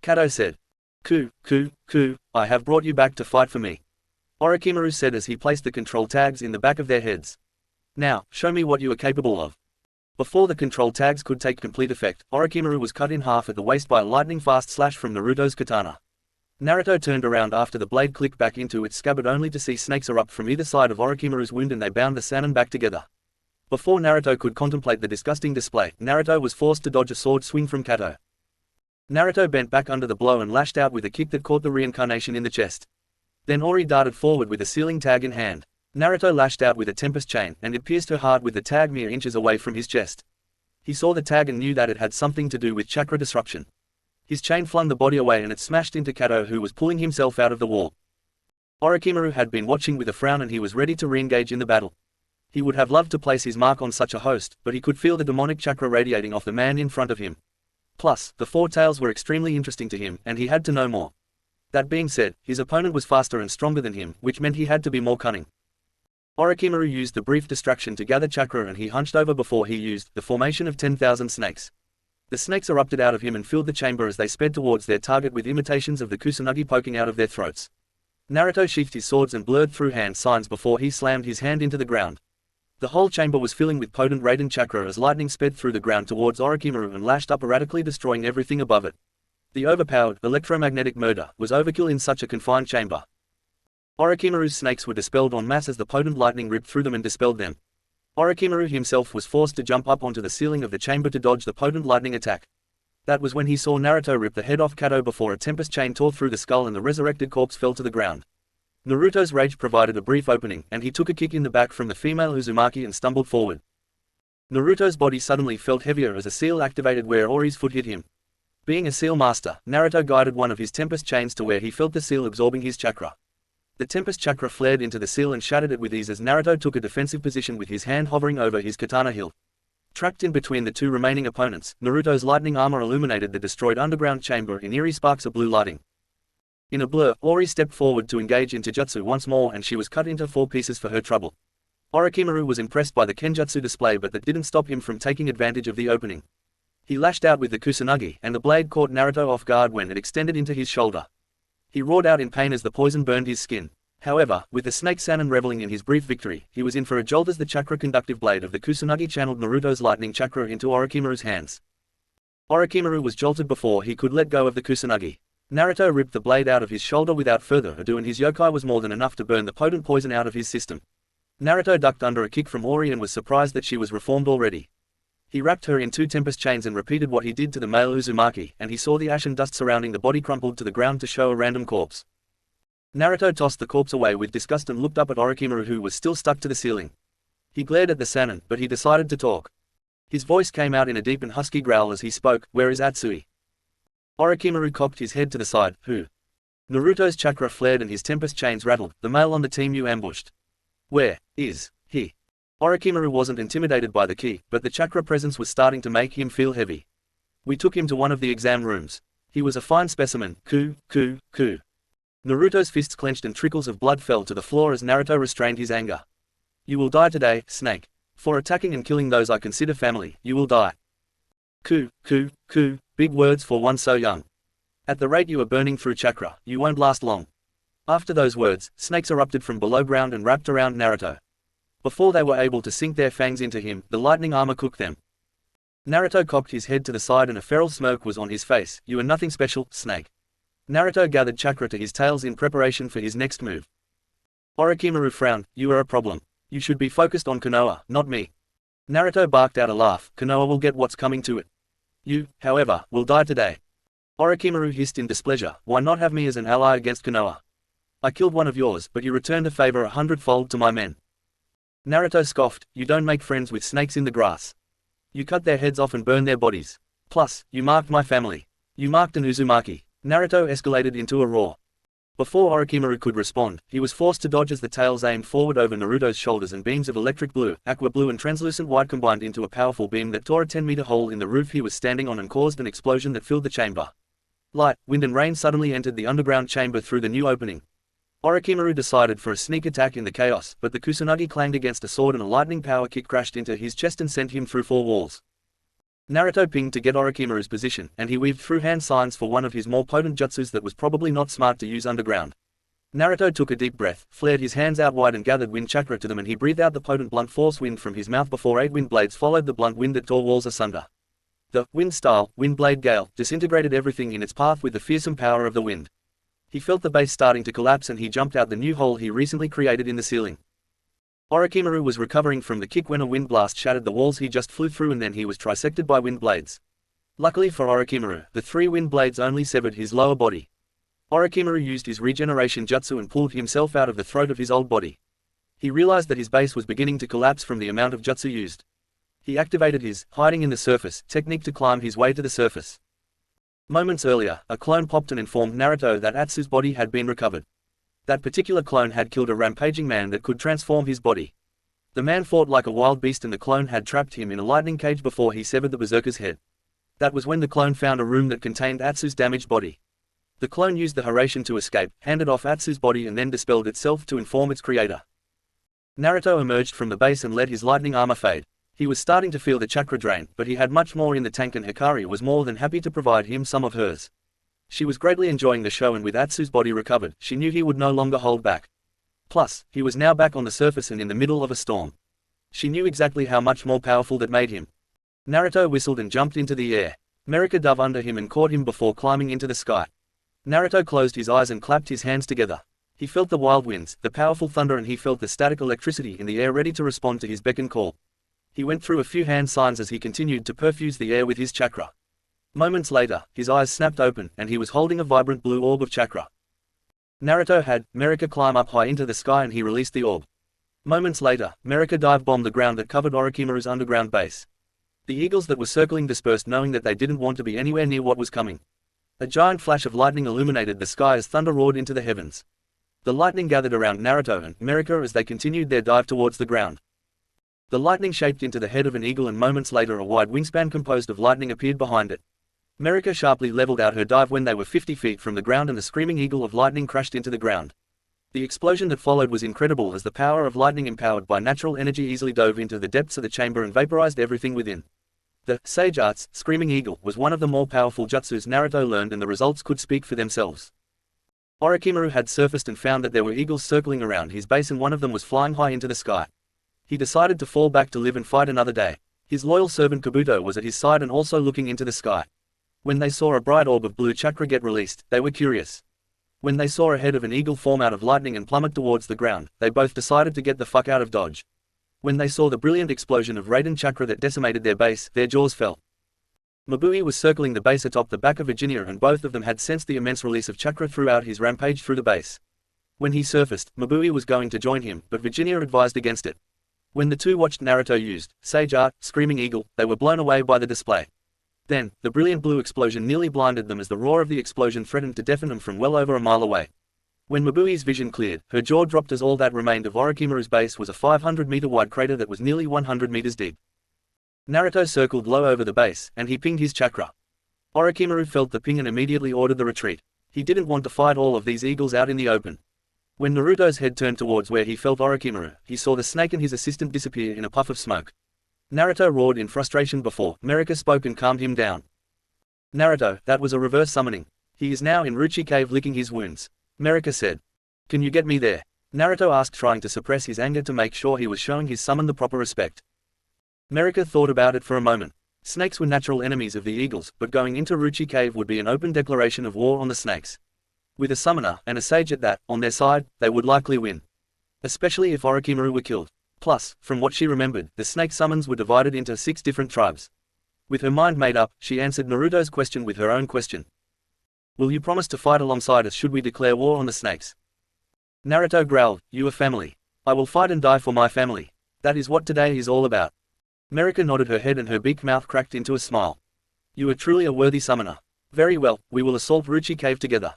Kato said. Ku, I have brought you back to fight for me," Orochimaru said as he placed the control tags in the back of their heads. "Now, show me what you are capable of." Before the control tags could take complete effect, Orochimaru was cut in half at the waist by a lightning-fast slash from Naruto's katana. Naruto turned around after the blade clicked back into its scabbard only to see snakes erupt from either side of Orochimaru's wound and they bound the Sannin back together. Before Naruto could contemplate the disgusting display, Naruto was forced to dodge a sword swing from Kato. Naruto bent back under the blow and lashed out with a kick that caught the reincarnation in the chest. Then Ori darted forward with a sealing tag in hand. Naruto lashed out with a tempest chain, and it pierced her heart with the tag mere inches away from his chest. He saw the tag and knew that it had something to do with chakra disruption. His chain flung the body away and it smashed into Kato, who was pulling himself out of the wall. Orochimaru had been watching with a frown and he was ready to re-engage in the battle. He would have loved to place his mark on such a host, but he could feel the demonic chakra radiating off the man in front of him. Plus, the four tales were extremely interesting to him, and he had to know more. That being said, his opponent was faster and stronger than him, which meant he had to be more cunning. Orochimaru used the brief distraction to gather chakra and he hunched over before he used the formation of 10,000 snakes. The snakes erupted out of him and filled the chamber as they sped towards their target with imitations of the Kusanagi poking out of their throats. Naruto sheathed his swords and blurred through hand signs before he slammed his hand into the ground. The whole chamber was filling with potent Raiden chakra as lightning sped through the ground towards Orochimaru and lashed up erratically, destroying everything above it. The overpowered, electromagnetic murder was overkill in such a confined chamber. Orochimaru's snakes were dispelled en masse as the potent lightning ripped through them and dispelled them. Orochimaru himself was forced to jump up onto the ceiling of the chamber to dodge the potent lightning attack. That was when he saw Naruto rip the head off Kato before a tempest chain tore through the skull and the resurrected corpse fell to the ground. Naruto's rage provided a brief opening, and he took a kick in the back from the female Uzumaki and stumbled forward. Naruto's body suddenly felt heavier as a seal activated where Ori's foot hit him. Being a seal master, Naruto guided one of his tempest chains to where he felt the seal absorbing his chakra. The tempest chakra flared into the seal and shattered it with ease as Naruto took a defensive position with his hand hovering over his katana hilt. Trapped in between the two remaining opponents, Naruto's lightning armor illuminated the destroyed underground chamber in eerie sparks of blue lighting. In a blur, Ori stepped forward to engage in Taijutsu once more and she was cut into 4 pieces for her trouble. Orochimaru was impressed by the Kenjutsu display, but that didn't stop him from taking advantage of the opening. He lashed out with the Kusanagi, and the blade caught Naruto off guard when it extended into his shoulder. He roared out in pain as the poison burned his skin. However, with the snake Sannin reveling in his brief victory, he was in for a jolt as the chakra-conductive blade of the Kusanagi channeled Naruto's lightning chakra into Orochimaru's hands. Orochimaru was jolted before he could let go of the Kusanagi. Naruto ripped the blade out of his shoulder without further ado, and his yokai was more than enough to burn the potent poison out of his system. Naruto ducked under a kick from Ori and was surprised that she was reformed already. He wrapped her in 2 tempest chains and repeated what he did to the male Uzumaki, and he saw the ash and dust surrounding the body crumpled to the ground to show a random corpse. Naruto tossed the corpse away with disgust and looked up at Orochimaru, who was still stuck to the ceiling. He glared at the Sannin, but he decided to talk. His voice came out in a deep and husky growl as he spoke. "Where is Atsui?" Orochimaru cocked his head to the side. "Who?" Naruto's chakra flared and his tempest chains rattled. "The male on the team you ambushed." "Where is he?" Orochimaru wasn't intimidated by the key, but the chakra presence was starting to make him feel heavy. "We took him to one of the exam rooms. He was a fine specimen." Ku. Naruto's fists clenched and trickles of blood fell to the floor as Naruto restrained his anger. You will die today, snake. For attacking and killing those I consider family, you will die. Ku, big words for one so young. At the rate you are burning through chakra, you won't last long. After those words, snakes erupted from below ground and wrapped around Naruto. Before they were able to sink their fangs into him, the lightning armor cooked them. Naruto cocked his head to the side and a feral smirk was on his face. You are nothing special, snake. Naruto gathered chakra to his tails in preparation for his next move. Orochimaru frowned. You are a problem. You should be focused on Konoha, not me. Naruto barked out a laugh. Konoha will get what's coming to it. You, however, will die today. Orochimaru hissed in displeasure. Why not have me as an ally against Konoha? I killed one of yours, but you returned a favor 100-fold to my men. Naruto scoffed. You don't make friends with snakes in the grass. You cut their heads off and burn their bodies. Plus, you marked my family. You marked an Uzumaki. Naruto escalated into a roar. Before Orochimaru could respond, he was forced to dodge as the tails aimed forward over Naruto's shoulders and beams of electric blue, aqua blue and translucent white combined into a powerful beam that tore a 10-meter hole in the roof he was standing on and caused an explosion that filled the chamber. Light, wind and rain suddenly entered the underground chamber through the new opening. Orochimaru decided for a sneak attack in the chaos, but the kusanagi clanged against a sword and a lightning power kick crashed into his chest and sent him through 4 walls. Naruto pinged to get Orochimaru's position, and he weaved through hand signs for one of his more potent jutsus that was probably not smart to use underground. Naruto took a deep breath, flared his hands out wide and gathered wind chakra to them, and he breathed out the potent blunt force wind from his mouth before 8 wind blades followed the blunt wind that tore walls asunder. The wind style, wind blade gale, disintegrated everything in its path with the fearsome power of the wind. He felt the base starting to collapse and he jumped out the new hole he recently created in the ceiling. Orochimaru was recovering from the kick when a wind blast shattered the walls he just flew through and then he was trisected by wind blades. Luckily for Orochimaru, the 3 wind blades only severed his lower body. Orochimaru used his regeneration jutsu and pulled himself out of the throat of his old body. He realized that his base was beginning to collapse from the amount of jutsu used. He activated his hiding in the surface technique to climb his way to the surface. Moments earlier, a clone popped and informed Naruto that Atsu's body had been recovered. That particular clone had killed a rampaging man that could transform his body. The man fought like a wild beast and the clone had trapped him in a lightning cage before he severed the berserker's head. That was when the clone found a room that contained Atsu's damaged body. The clone used the Harasshan to escape, handed off Atsu's body and then dispelled itself to inform its creator. Naruto emerged from the base and let his lightning armor fade. He was starting to feel the chakra drain, but he had much more in the tank and Hikari was more than happy to provide him some of hers. She was greatly enjoying the show and with Atsu's body recovered, she knew he would no longer hold back. Plus, he was now back on the surface and in the middle of a storm. She knew exactly how much more powerful that made him. Naruto whistled and jumped into the air. Merika dove under him and caught him before climbing into the sky. Naruto closed his eyes and clapped his hands together. He felt the wild winds, the powerful thunder and he felt the static electricity in the air ready to respond to his beck and call. He went through a few hand signs as he continued to perfuse the air with his chakra. Moments later, his eyes snapped open, and he was holding a vibrant blue orb of chakra. Naruto had Merika climb up high into the sky and he released the orb. Moments later, Merika dive-bombed the ground that covered Orochimaru's underground base. The eagles that were circling dispersed knowing that they didn't want to be anywhere near what was coming. A giant flash of lightning illuminated the sky as thunder roared into the heavens. The lightning gathered around Naruto and Merika as they continued their dive towards the ground. The lightning shaped into the head of an eagle and moments later a wide wingspan composed of lightning appeared behind it. Merika sharply leveled out her dive when they were 50 feet from the ground and the screaming eagle of lightning crashed into the ground. The explosion that followed was incredible as the power of lightning empowered by natural energy easily dove into the depths of the chamber and vaporized everything within. The Sage Arts, Screaming Eagle, was one of the more powerful jutsus Naruto learned and the results could speak for themselves. Orochimaru had surfaced and found that there were eagles circling around his base and one of them was flying high into the sky. He decided to fall back to live and fight another day. His loyal servant Kabuto was at his side and also looking into the sky. When they saw a bright orb of blue chakra get released, they were curious. When they saw a head of an eagle form out of lightning and plummet towards the ground, they both decided to get the fuck out of Dodge. When they saw the brilliant explosion of Raiden chakra that decimated their base, their jaws fell. Mabui was circling the base atop the back of Virginia and both of them had sensed the immense release of chakra throughout his rampage through the base. When he surfaced, Mabui was going to join him, but Virginia advised against it. When the two watched Naruto used Sage Art, Screaming Eagle, they were blown away by the display. Then, the brilliant blue explosion nearly blinded them as the roar of the explosion threatened to deafen them from well over a mile away. When Mabui's vision cleared, her jaw dropped as all that remained of Orochimaru's base was a 500-meter wide crater that was nearly 100 meters deep. Naruto circled low over the base, and he pinged his chakra. Orochimaru felt the ping and immediately ordered the retreat. He didn't want to fight all of these eagles out in the open. When Naruto's head turned towards where he felt Orochimaru, he saw the snake and his assistant disappear in a puff of smoke. Naruto roared in frustration before Mirika spoke and calmed him down. Naruto, that was a reverse summoning. He is now in Ruchi Cave licking his wounds. Mirika said. Can you get me there? Naruto asked, trying to suppress his anger to make sure he was showing his summon the proper respect. Mirika thought about it for a moment. Snakes were natural enemies of the eagles, but going into Ruchi Cave would be an open declaration of war on the snakes. With a summoner, and a sage at that, on their side, they would likely win. Especially if Orochimaru were killed. Plus, from what she remembered, the snake summons were divided into 6 different tribes. With her mind made up, she answered Naruto's question with her own question. Will you promise to fight alongside us should we declare war on the snakes? Naruto growled, you are family. I will fight and die for my family. That is what today is all about. Mirika nodded her head and her big mouth cracked into a smile. You are truly a worthy summoner. Very well, we will assault Ruchi Cave together.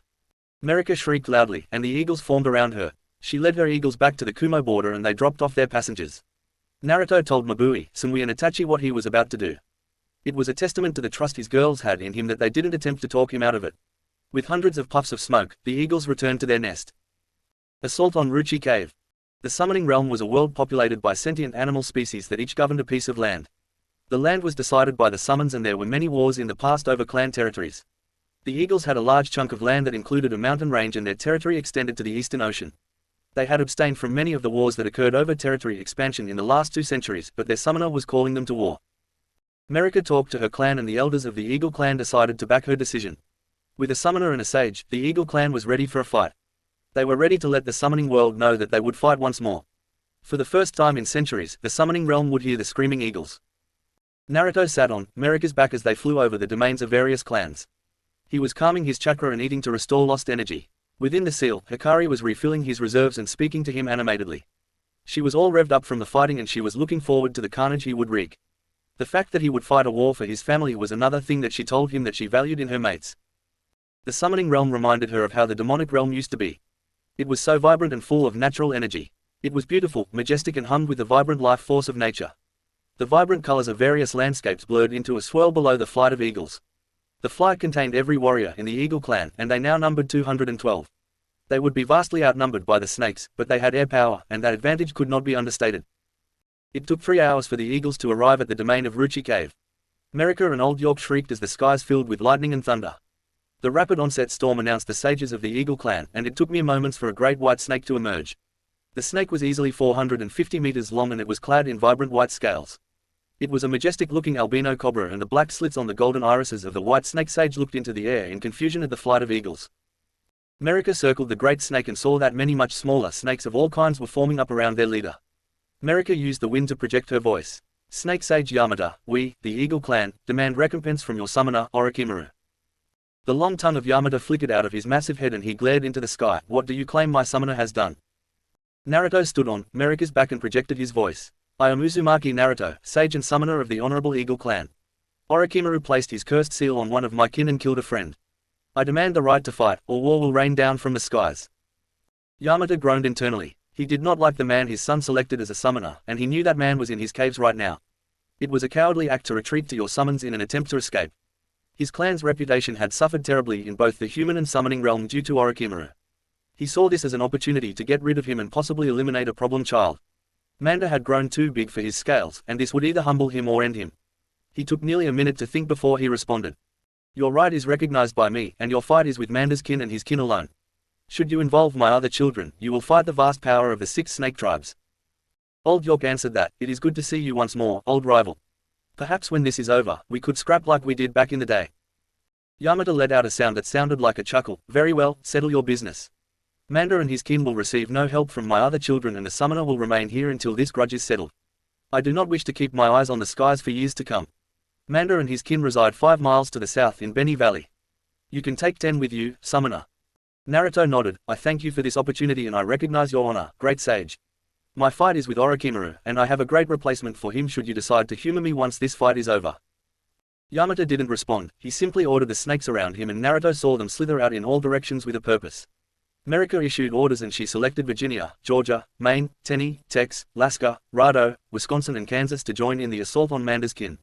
Mirika shrieked loudly, and the eagles formed around her. She led her eagles back to the Kumo border and they dropped off their passengers. Naruto told Mabui, Sumui and Itachi what he was about to do. It was a testament to the trust his girls had in him that they didn't attempt to talk him out of it. With hundreds of puffs of smoke, the eagles returned to their nest. Assault on Ruchi Cave. The summoning realm was a world populated by sentient animal species that each governed a piece of land. The land was decided by the summons and there were many wars in the past over clan territories. The eagles had a large chunk of land that included a mountain range and their territory extended to the Eastern Ocean. They had abstained from many of the wars that occurred over territory expansion in the last 2 centuries, but their summoner was calling them to war. Mirika talked to her clan and the elders of the Eagle clan decided to back her decision. With a summoner and a sage, the Eagle clan was ready for a fight. They were ready to let the summoning world know that they would fight once more. For the first time in centuries, the summoning realm would hear the screaming eagles. Naruto sat on Mirika's back as they flew over the domains of various clans. He was calming his chakra and eating to restore lost energy. Within the seal, Hikari was refilling his reserves and speaking to him animatedly. She was all revved up from the fighting and she was looking forward to the carnage he would wreak. The fact that he would fight a war for his family was another thing that she told him that she valued in her mates. The summoning realm reminded her of how the demonic realm used to be. It was so vibrant and full of natural energy. It was beautiful, majestic and hummed with the vibrant life force of nature. The vibrant colors of various landscapes blurred into a swirl below the flight of eagles. The flight contained every warrior in the Eagle clan, and they now numbered 212. They would be vastly outnumbered by the snakes, but they had air power, and that advantage could not be understated. It took 3 hours for the eagles to arrive at the domain of Ruchi Cave. Mirika and Old York shrieked as the skies filled with lightning and thunder. The rapid onset storm announced the sages of the Eagle clan, and it took mere moments for a great white snake to emerge. The snake was easily 450 meters long and it was clad in vibrant white scales. It was a majestic-looking albino cobra and the black slits on the golden irises of the white snake sage looked into the air in confusion at the flight of eagles. Mirika circled the great snake and saw that many much smaller snakes of all kinds were forming up around their leader. Mirika used the wind to project her voice. Snake Sage Yamada, we, the Eagle clan, demand recompense from your summoner, Orochimaru. The long tongue of Yamada flickered out of his massive head and he glared into the sky. What do you claim my summoner has done? Naruto stood on Mirika's back and projected his voice. I am Uzumaki Naruto, sage and summoner of the Honorable Eagle clan. Orochimaru placed his cursed seal on one of my kin and killed a friend. I demand the right to fight, or war will rain down from the skies. Yamada groaned internally. He did not like the man his son selected as a summoner, and he knew that man was in his caves right now. It was a cowardly act to retreat to your summons in an attempt to escape. His clan's reputation had suffered terribly in both the human and summoning realm due to Orochimaru. He saw this as an opportunity to get rid of him and possibly eliminate a problem child. Manda had grown too big for his scales, and this would either humble him or end him. He took nearly a minute to think before he responded. Your right is recognized by me, and your fight is with Manda's kin and his kin alone. Should you involve my other children, you will fight the vast power of the 6 snake tribes. Old York answered that, it is good to see you once more, old rival. Perhaps when this is over, we could scrap like we did back in the day. Yamada let out a sound that sounded like a chuckle. Very well, settle your business. Manda and his kin will receive no help from my other children and the summoner will remain here until this grudge is settled. I do not wish to keep my eyes on the skies for years to come. Manda and his kin reside 5 miles to the south in Beni Valley. You can take 10 with you, summoner. Naruto nodded. I thank you for this opportunity and I recognize your honor, great sage. My fight is with Orochimaru, and I have a great replacement for him should you decide to humor me once this fight is over. Yamada didn't respond. He simply ordered the snakes around him and Naruto saw them slither out in all directions with a purpose. Mirika issued orders and she selected Virginia, Georgia, Maine, Tennessee, Texas, Alaska, Rado, Wisconsin and Kansas to join in the assault on Manda's kin.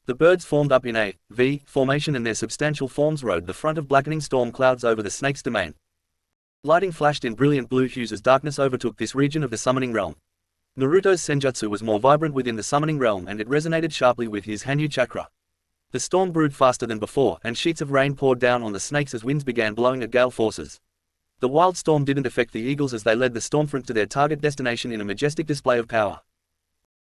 The birds formed up in a V formation and their substantial forms rode the front of blackening storm clouds over the snake's domain. Lighting flashed in brilliant blue hues as darkness overtook this region of the summoning realm. Naruto's senjutsu was more vibrant within the summoning realm and it resonated sharply with his Hanyu chakra. The storm brewed faster than before and sheets of rain poured down on the snakes as winds began blowing at gale forces. The wild storm didn't affect the eagles as they led the stormfront to their target destination in a majestic display of power.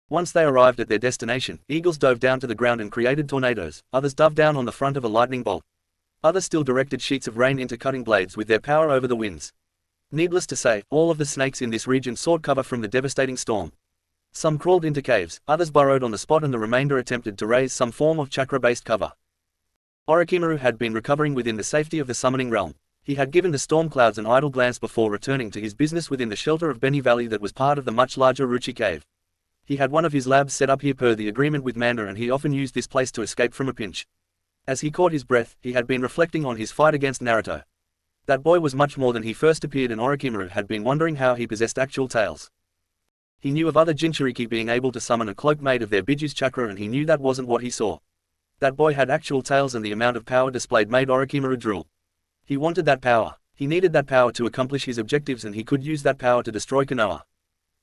Once they arrived at their destination, eagles dove down to the ground and created tornadoes, others dove down on the front of a lightning bolt. Others still directed sheets of rain into cutting blades with their power over the winds. Needless to say, all of the snakes in this region sought cover from the devastating storm. Some crawled into caves, others burrowed on the spot and the remainder attempted to raise some form of chakra-based cover. Orochimaru had been recovering within the safety of the summoning realm. He had given the storm clouds an idle glance before returning to his business within the shelter of Beni Valley that was part of the much larger Ruchi cave. He had one of his labs set up here per the agreement with Manda and he often used this place to escape from a pinch. As he caught his breath, he had been reflecting on his fight against Naruto. That boy was much more than he first appeared and Orochimaru had been wondering how he possessed actual tails. He knew of other Jinchuriki being able to summon a cloak made of their Biju's chakra and he knew that wasn't what he saw. That boy had actual tails and the amount of power displayed made Orochimaru drool. He wanted that power. He needed that power to accomplish his objectives and he could use that power to destroy Konoha.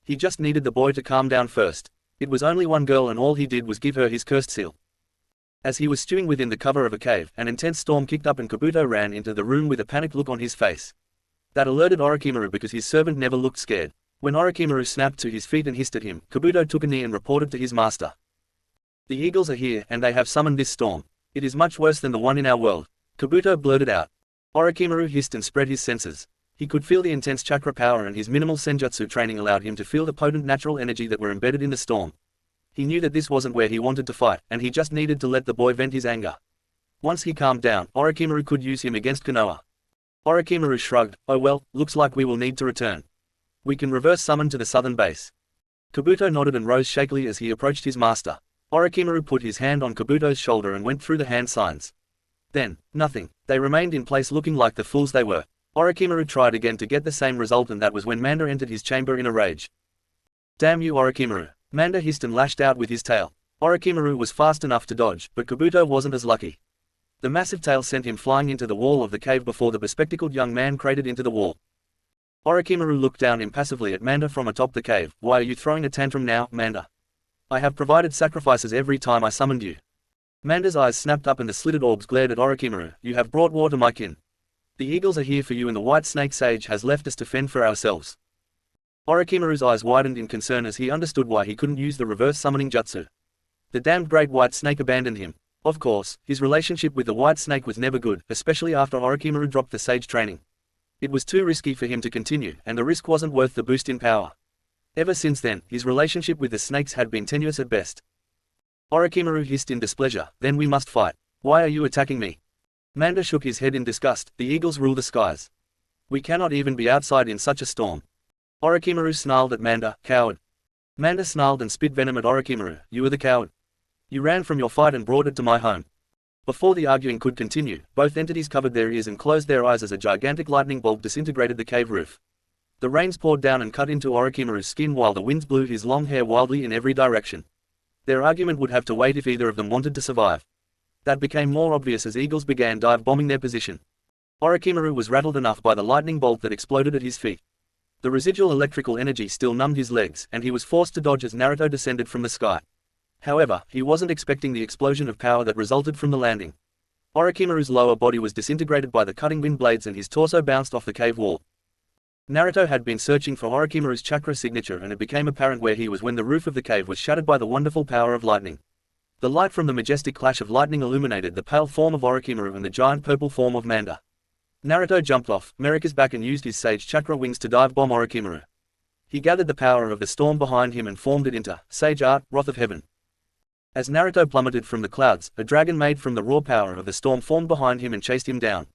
He just needed the boy to calm down first. It was only one girl and all he did was give her his cursed seal. As he was stewing within the cover of a cave, an intense storm kicked up and Kabuto ran into the room with a panicked look on his face. That alerted Orochimaru because his servant never looked scared. When Orochimaru snapped to his feet and hissed at him, Kabuto took a knee and reported to his master. The eagles are here and they have summoned this storm. It is much worse than the one in our world. Kabuto blurted out. Orochimaru hissed and spread his senses. He could feel the intense chakra power and his minimal senjutsu training allowed him to feel the potent natural energy that were embedded in the storm. He knew that this wasn't where he wanted to fight, and he just needed to let the boy vent his anger. Once he calmed down, Orochimaru could use him against Konoha. Orochimaru shrugged. Oh well, looks like we will need to return. We can reverse summon to the southern base. Kabuto nodded and rose shakily as he approached his master. Orochimaru put his hand on Kabuto's shoulder and went through the hand signs. Then, nothing. They remained in place looking like the fools they were. Orochimaru tried again to get the same result and that was when Manda entered his chamber in a rage. Damn you Orochimaru. Manda hissed and lashed out with his tail. Orochimaru was fast enough to dodge, but Kabuto wasn't as lucky. The massive tail sent him flying into the wall of the cave before the bespectacled young man cratered into the wall. Orochimaru looked down impassively at Manda from atop the cave. Why are you throwing a tantrum now, Manda? I have provided sacrifices every time I summoned you. Manda's eyes snapped up and the slitted orbs glared at Orochimaru. You have brought war to my kin. The eagles are here for you and the white snake sage has left us to fend for ourselves. Orochimaru's eyes widened in concern as he understood why he couldn't use the reverse summoning jutsu. The damned great white snake abandoned him. Of course, his relationship with the white snake was never good, especially after Orochimaru dropped the sage training. It was too risky for him to continue, and the risk wasn't worth the boost in power. Ever since then, his relationship with the snakes had been tenuous at best. Orochimaru hissed in displeasure. Then we must fight. Why are you attacking me? Manda shook his head in disgust. The eagles rule the skies. We cannot even be outside in such a storm. Orochimaru snarled at Manda. Coward. Manda snarled and spit venom at Orochimaru. You are the coward. You ran from your fight and brought it to my home. Before the arguing could continue, both entities covered their ears and closed their eyes as a gigantic lightning bolt disintegrated the cave roof. The rains poured down and cut into Orochimaru's skin while the winds blew his long hair wildly in every direction. Their argument would have to wait if either of them wanted to survive. That became more obvious as eagles began dive-bombing their position. Orochimaru was rattled enough by the lightning bolt that exploded at his feet. The residual electrical energy still numbed his legs, and he was forced to dodge as Naruto descended from the sky. However, he wasn't expecting the explosion of power that resulted from the landing. Orochimaru's lower body was disintegrated by the cutting wind blades and his torso bounced off the cave wall. Naruto had been searching for Orochimaru's chakra signature and it became apparent where he was when the roof of the cave was shattered by the wonderful power of lightning. The light from the majestic clash of lightning illuminated the pale form of Orochimaru and the giant purple form of Manda. Naruto jumped off Merika's back and used his sage chakra wings to dive-bomb Orochimaru. He gathered the power of the storm behind him and formed it into Sage Art, Wrath of Heaven. As Naruto plummeted from the clouds, a dragon made from the raw power of the storm formed behind him and chased him down.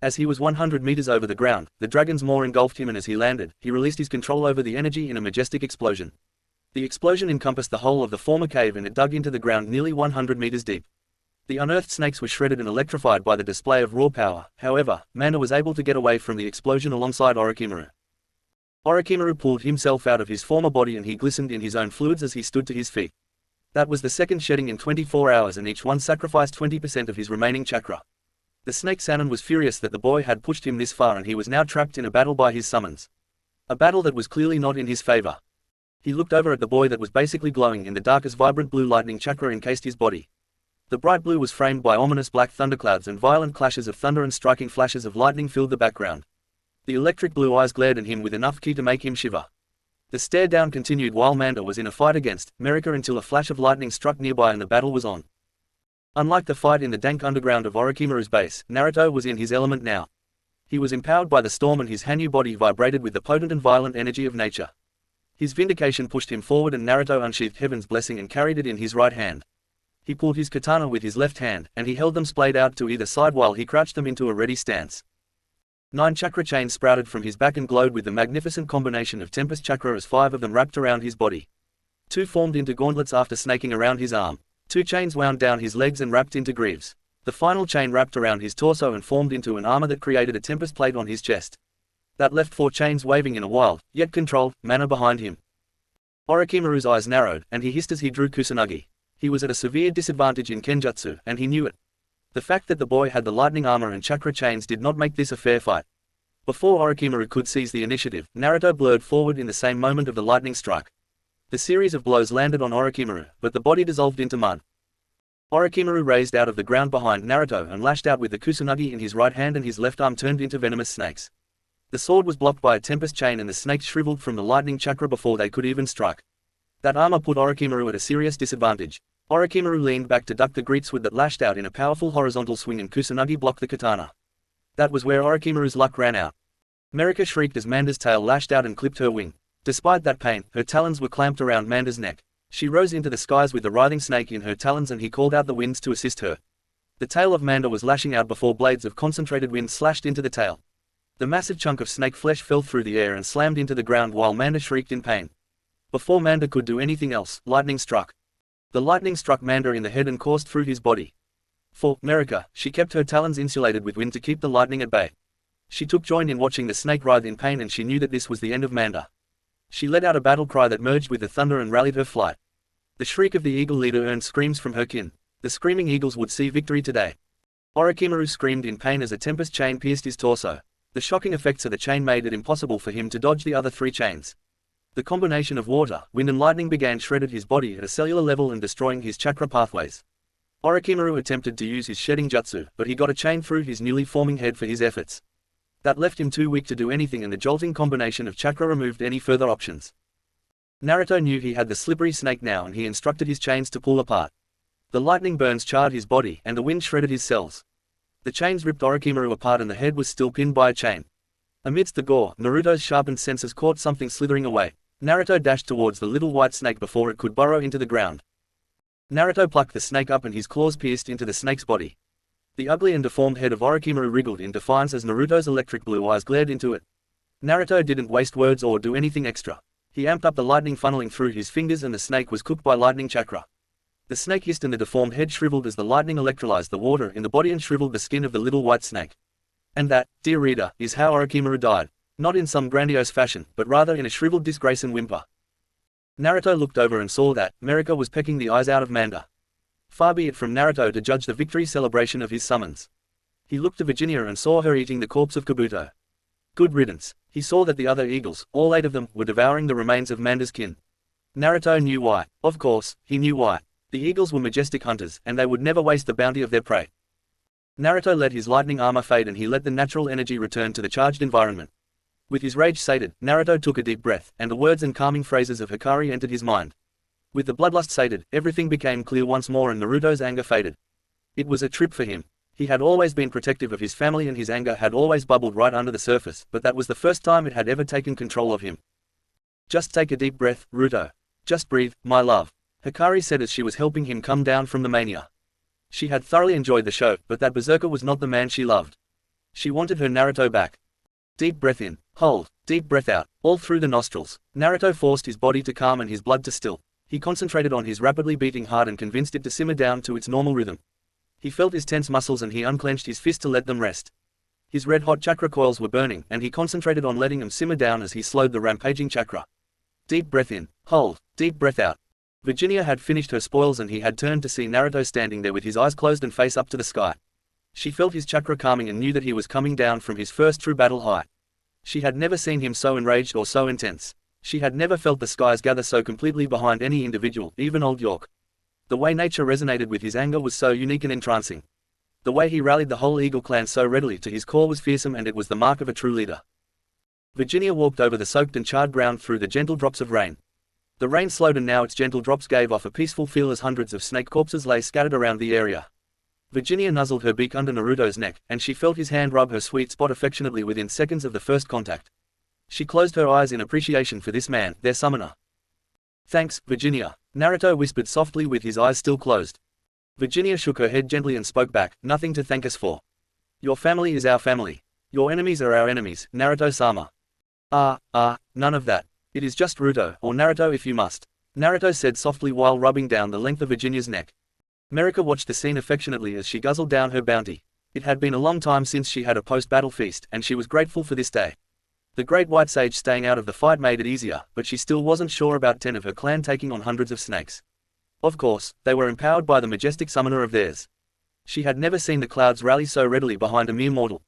As he was 100 meters over the ground, the dragon's maw engulfed him and as he landed, he released his control over the energy in a majestic explosion. The explosion encompassed the whole of the former cave and it dug into the ground nearly 100 meters deep. The unearthed snakes were shredded and electrified by the display of raw power. However, Manda was able to get away from the explosion alongside Orochimaru. Orochimaru pulled himself out of his former body and he glistened in his own fluids as he stood to his feet. That was the second shedding in 24 hours and each one sacrificed 20% of his remaining chakra. The snake Sannin was furious that the boy had pushed him this far and he was now trapped in a battle by his summons. A battle that was clearly not in his favor. He looked over at the boy that was basically glowing in the dark as vibrant blue lightning chakra encased his body. The bright blue was framed by ominous black thunderclouds and violent clashes of thunder and striking flashes of lightning filled the background. The electric blue eyes glared at him with enough ki to make him shiver. The stare down continued while Manda was in a fight against Merika until a flash of lightning struck nearby and the battle was on. Unlike the fight in the dank underground of Orochimaru's base, Naruto was in his element now. He was empowered by the storm and his Hanyu body vibrated with the potent and violent energy of nature. His vindication pushed him forward and Naruto unsheathed Heaven's blessing and carried it in his right hand. He pulled his katana with his left hand, and he held them splayed out to either side while he crouched them into a ready stance. 9 chakra chains sprouted from his back and glowed with the magnificent combination of Tempest chakra as 5 of them wrapped around his body. 2 formed into gauntlets after snaking around his arm. 2 chains wound down his legs and wrapped into greaves. The final chain wrapped around his torso and formed into an armor that created a Tempest plate on his chest. That left 4 chains waving in a wild, yet controlled, manner behind him. Orochimaru's eyes narrowed, and he hissed as he drew Kusanagi. He was at a severe disadvantage in Kenjutsu, and he knew it. The fact that the boy had the lightning armor and chakra chains did not make this a fair fight. Before Orochimaru could seize the initiative, Naruto blurred forward in the same moment of the lightning strike. The series of blows landed on Orochimaru, but the body dissolved into mud. Orochimaru raised out of the ground behind Naruto and lashed out with the Kusanagi in his right hand and his left arm turned into venomous snakes. The sword was blocked by a Tempest chain and the snakes shriveled from the lightning chakra before they could even strike. That armor put Orochimaru at a serious disadvantage. Orochimaru leaned back to duck the great sword that lashed out in a powerful horizontal swing and Kusanagi blocked the katana. That was where Orochimaru's luck ran out. Merika shrieked as Manda's tail lashed out and clipped her wing. Despite that pain, her talons were clamped around Manda's neck. She rose into the skies with the writhing snake in her talons and he called out the winds to assist her. The tail of Manda was lashing out before blades of concentrated wind slashed into the tail. The massive chunk of snake flesh fell through the air and slammed into the ground while Manda shrieked in pain. Before Manda could do anything else, lightning struck. The lightning struck Manda in the head and coursed through his body. For Merika, she kept her talons insulated with wind to keep the lightning at bay. She took joy in watching the snake writhe in pain and she knew that this was the end of Manda. She let out a battle cry that merged with the thunder and rallied her flight. The shriek of the eagle leader earned screams from her kin. The screaming eagles would see victory today. Orochimaru screamed in pain as a Tempest chain pierced his torso. The shocking effects of the chain made it impossible for him to dodge the other 3 chains. The combination of water, wind and lightning began shredded his body at a cellular level and destroying his chakra pathways. Orochimaru attempted to use his shedding jutsu, but he got a chain through his newly forming head for his efforts. That left him too weak to do anything and the jolting combination of chakra removed any further options. Naruto knew he had the slippery snake now and he instructed his chains to pull apart. The lightning burns charred his body and the wind shredded his cells. The chains ripped Orochimaru apart and the head was still pinned by a chain. Amidst the gore, Naruto's sharpened senses caught something slithering away. Naruto dashed towards the little white snake before it could burrow into the ground. Naruto plucked the snake up and his claws pierced into the snake's body. The ugly and deformed head of Orochimaru wriggled in defiance as Naruto's electric blue eyes glared into it. Naruto didn't waste words or do anything extra. He amped up the lightning funneling through his fingers and the snake was cooked by lightning chakra. The snake hissed and the deformed head shriveled as the lightning electrolyzed the water in the body and shriveled the skin of the little white snake. And that, dear reader, is how Orochimaru died. Not in some grandiose fashion, but rather in a shriveled disgrace and whimper. Naruto looked over and saw that Merika was pecking the eyes out of Manda. Far be it from Naruto to judge the victory celebration of his summons. He looked to Virginia and saw her eating the corpse of Kabuto. Good riddance. He saw that the other eagles, all 8 of them, were devouring the remains of Manda's kin. Naruto knew why. Of course, he knew why. The eagles were majestic hunters, and they would never waste the bounty of their prey. Naruto let his lightning armor fade and he let the natural energy return to the charged environment. With his rage sated, Naruto took a deep breath, and the words and calming phrases of Hikari entered his mind. With the bloodlust sated, everything became clear once more and Naruto's anger faded. It was a trip for him. He had always been protective of his family and his anger had always bubbled right under the surface, but that was the first time it had ever taken control of him. Just take a deep breath, Ruto. Just breathe, my love. Hikari said as she was helping him come down from the mania. She had thoroughly enjoyed the show, but that berserker was not the man she loved. She wanted her Naruto back. Deep breath in, hold, deep breath out, all through the nostrils. Naruto forced his body to calm and his blood to still. He concentrated on his rapidly beating heart and convinced it to simmer down to its normal rhythm. He felt his tense muscles and he unclenched his fist to let them rest. His red-hot chakra coils were burning and he concentrated on letting them simmer down as he slowed the rampaging chakra. Deep breath in, hold, deep breath out. Virginia had finished her spoils and he had turned to see Naruto standing there with his eyes closed and face up to the sky. She felt his chakra calming and knew that he was coming down from his first true battle height. She had never seen him so enraged or so intense. She had never felt the skies gather so completely behind any individual, even Old York. The way nature resonated with his anger was so unique and entrancing. The way he rallied the whole Eagle clan so readily to his core was fearsome, and it was the mark of a true leader. Virginia walked over the soaked and charred ground through the gentle drops of rain. The rain slowed, and now its gentle drops gave off a peaceful feel as hundreds of snake corpses lay scattered around the area. Virginia nuzzled her beak under Naruto's neck, and she felt his hand rub her sweet spot affectionately within seconds of the first contact. She closed her eyes in appreciation for this man, their summoner. "Thanks, Virginia," Naruto whispered softly with his eyes still closed. Virginia shook her head gently and spoke back, "Nothing to thank us for. Your family is our family. Your enemies are our enemies, Naruto-sama." None of that. It is just Ruto, or Naruto if you must," Naruto said softly while rubbing down the length of Virginia's neck. Marika watched the scene affectionately as she guzzled down her bounty. It had been a long time since she had a post-battle feast, and she was grateful for this day. The Great White Sage staying out of the fight made it easier, but she still wasn't sure about 10 of her clan taking on hundreds of snakes. Of course, they were empowered by the majestic summoner of theirs. She had never seen the clouds rally so readily behind a mere mortal.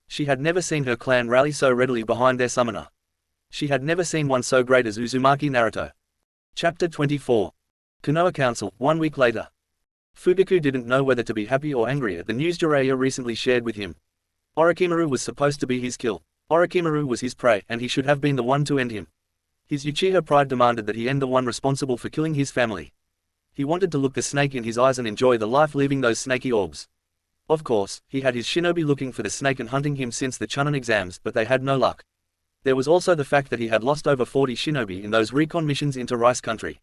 She had never seen her clan rally so readily behind their summoner. She had never seen one so great as Uzumaki Naruto. Chapter 24. Konoha Council, 1 week later. Fugaku didn't know whether to be happy or angry at the news Jiraiya recently shared with him. Orochimaru was supposed to be his kill. Orochimaru was his prey, and he should have been the one to end him. His Uchiha pride demanded that he end the one responsible for killing his family. He wanted to look the snake in his eyes and enjoy the life leaving those snaky orbs. Of course, he had his shinobi looking for the snake and hunting him since the Chunin exams, but they had no luck. There was also the fact that he had lost over 40 shinobi in those recon missions into Rice Country.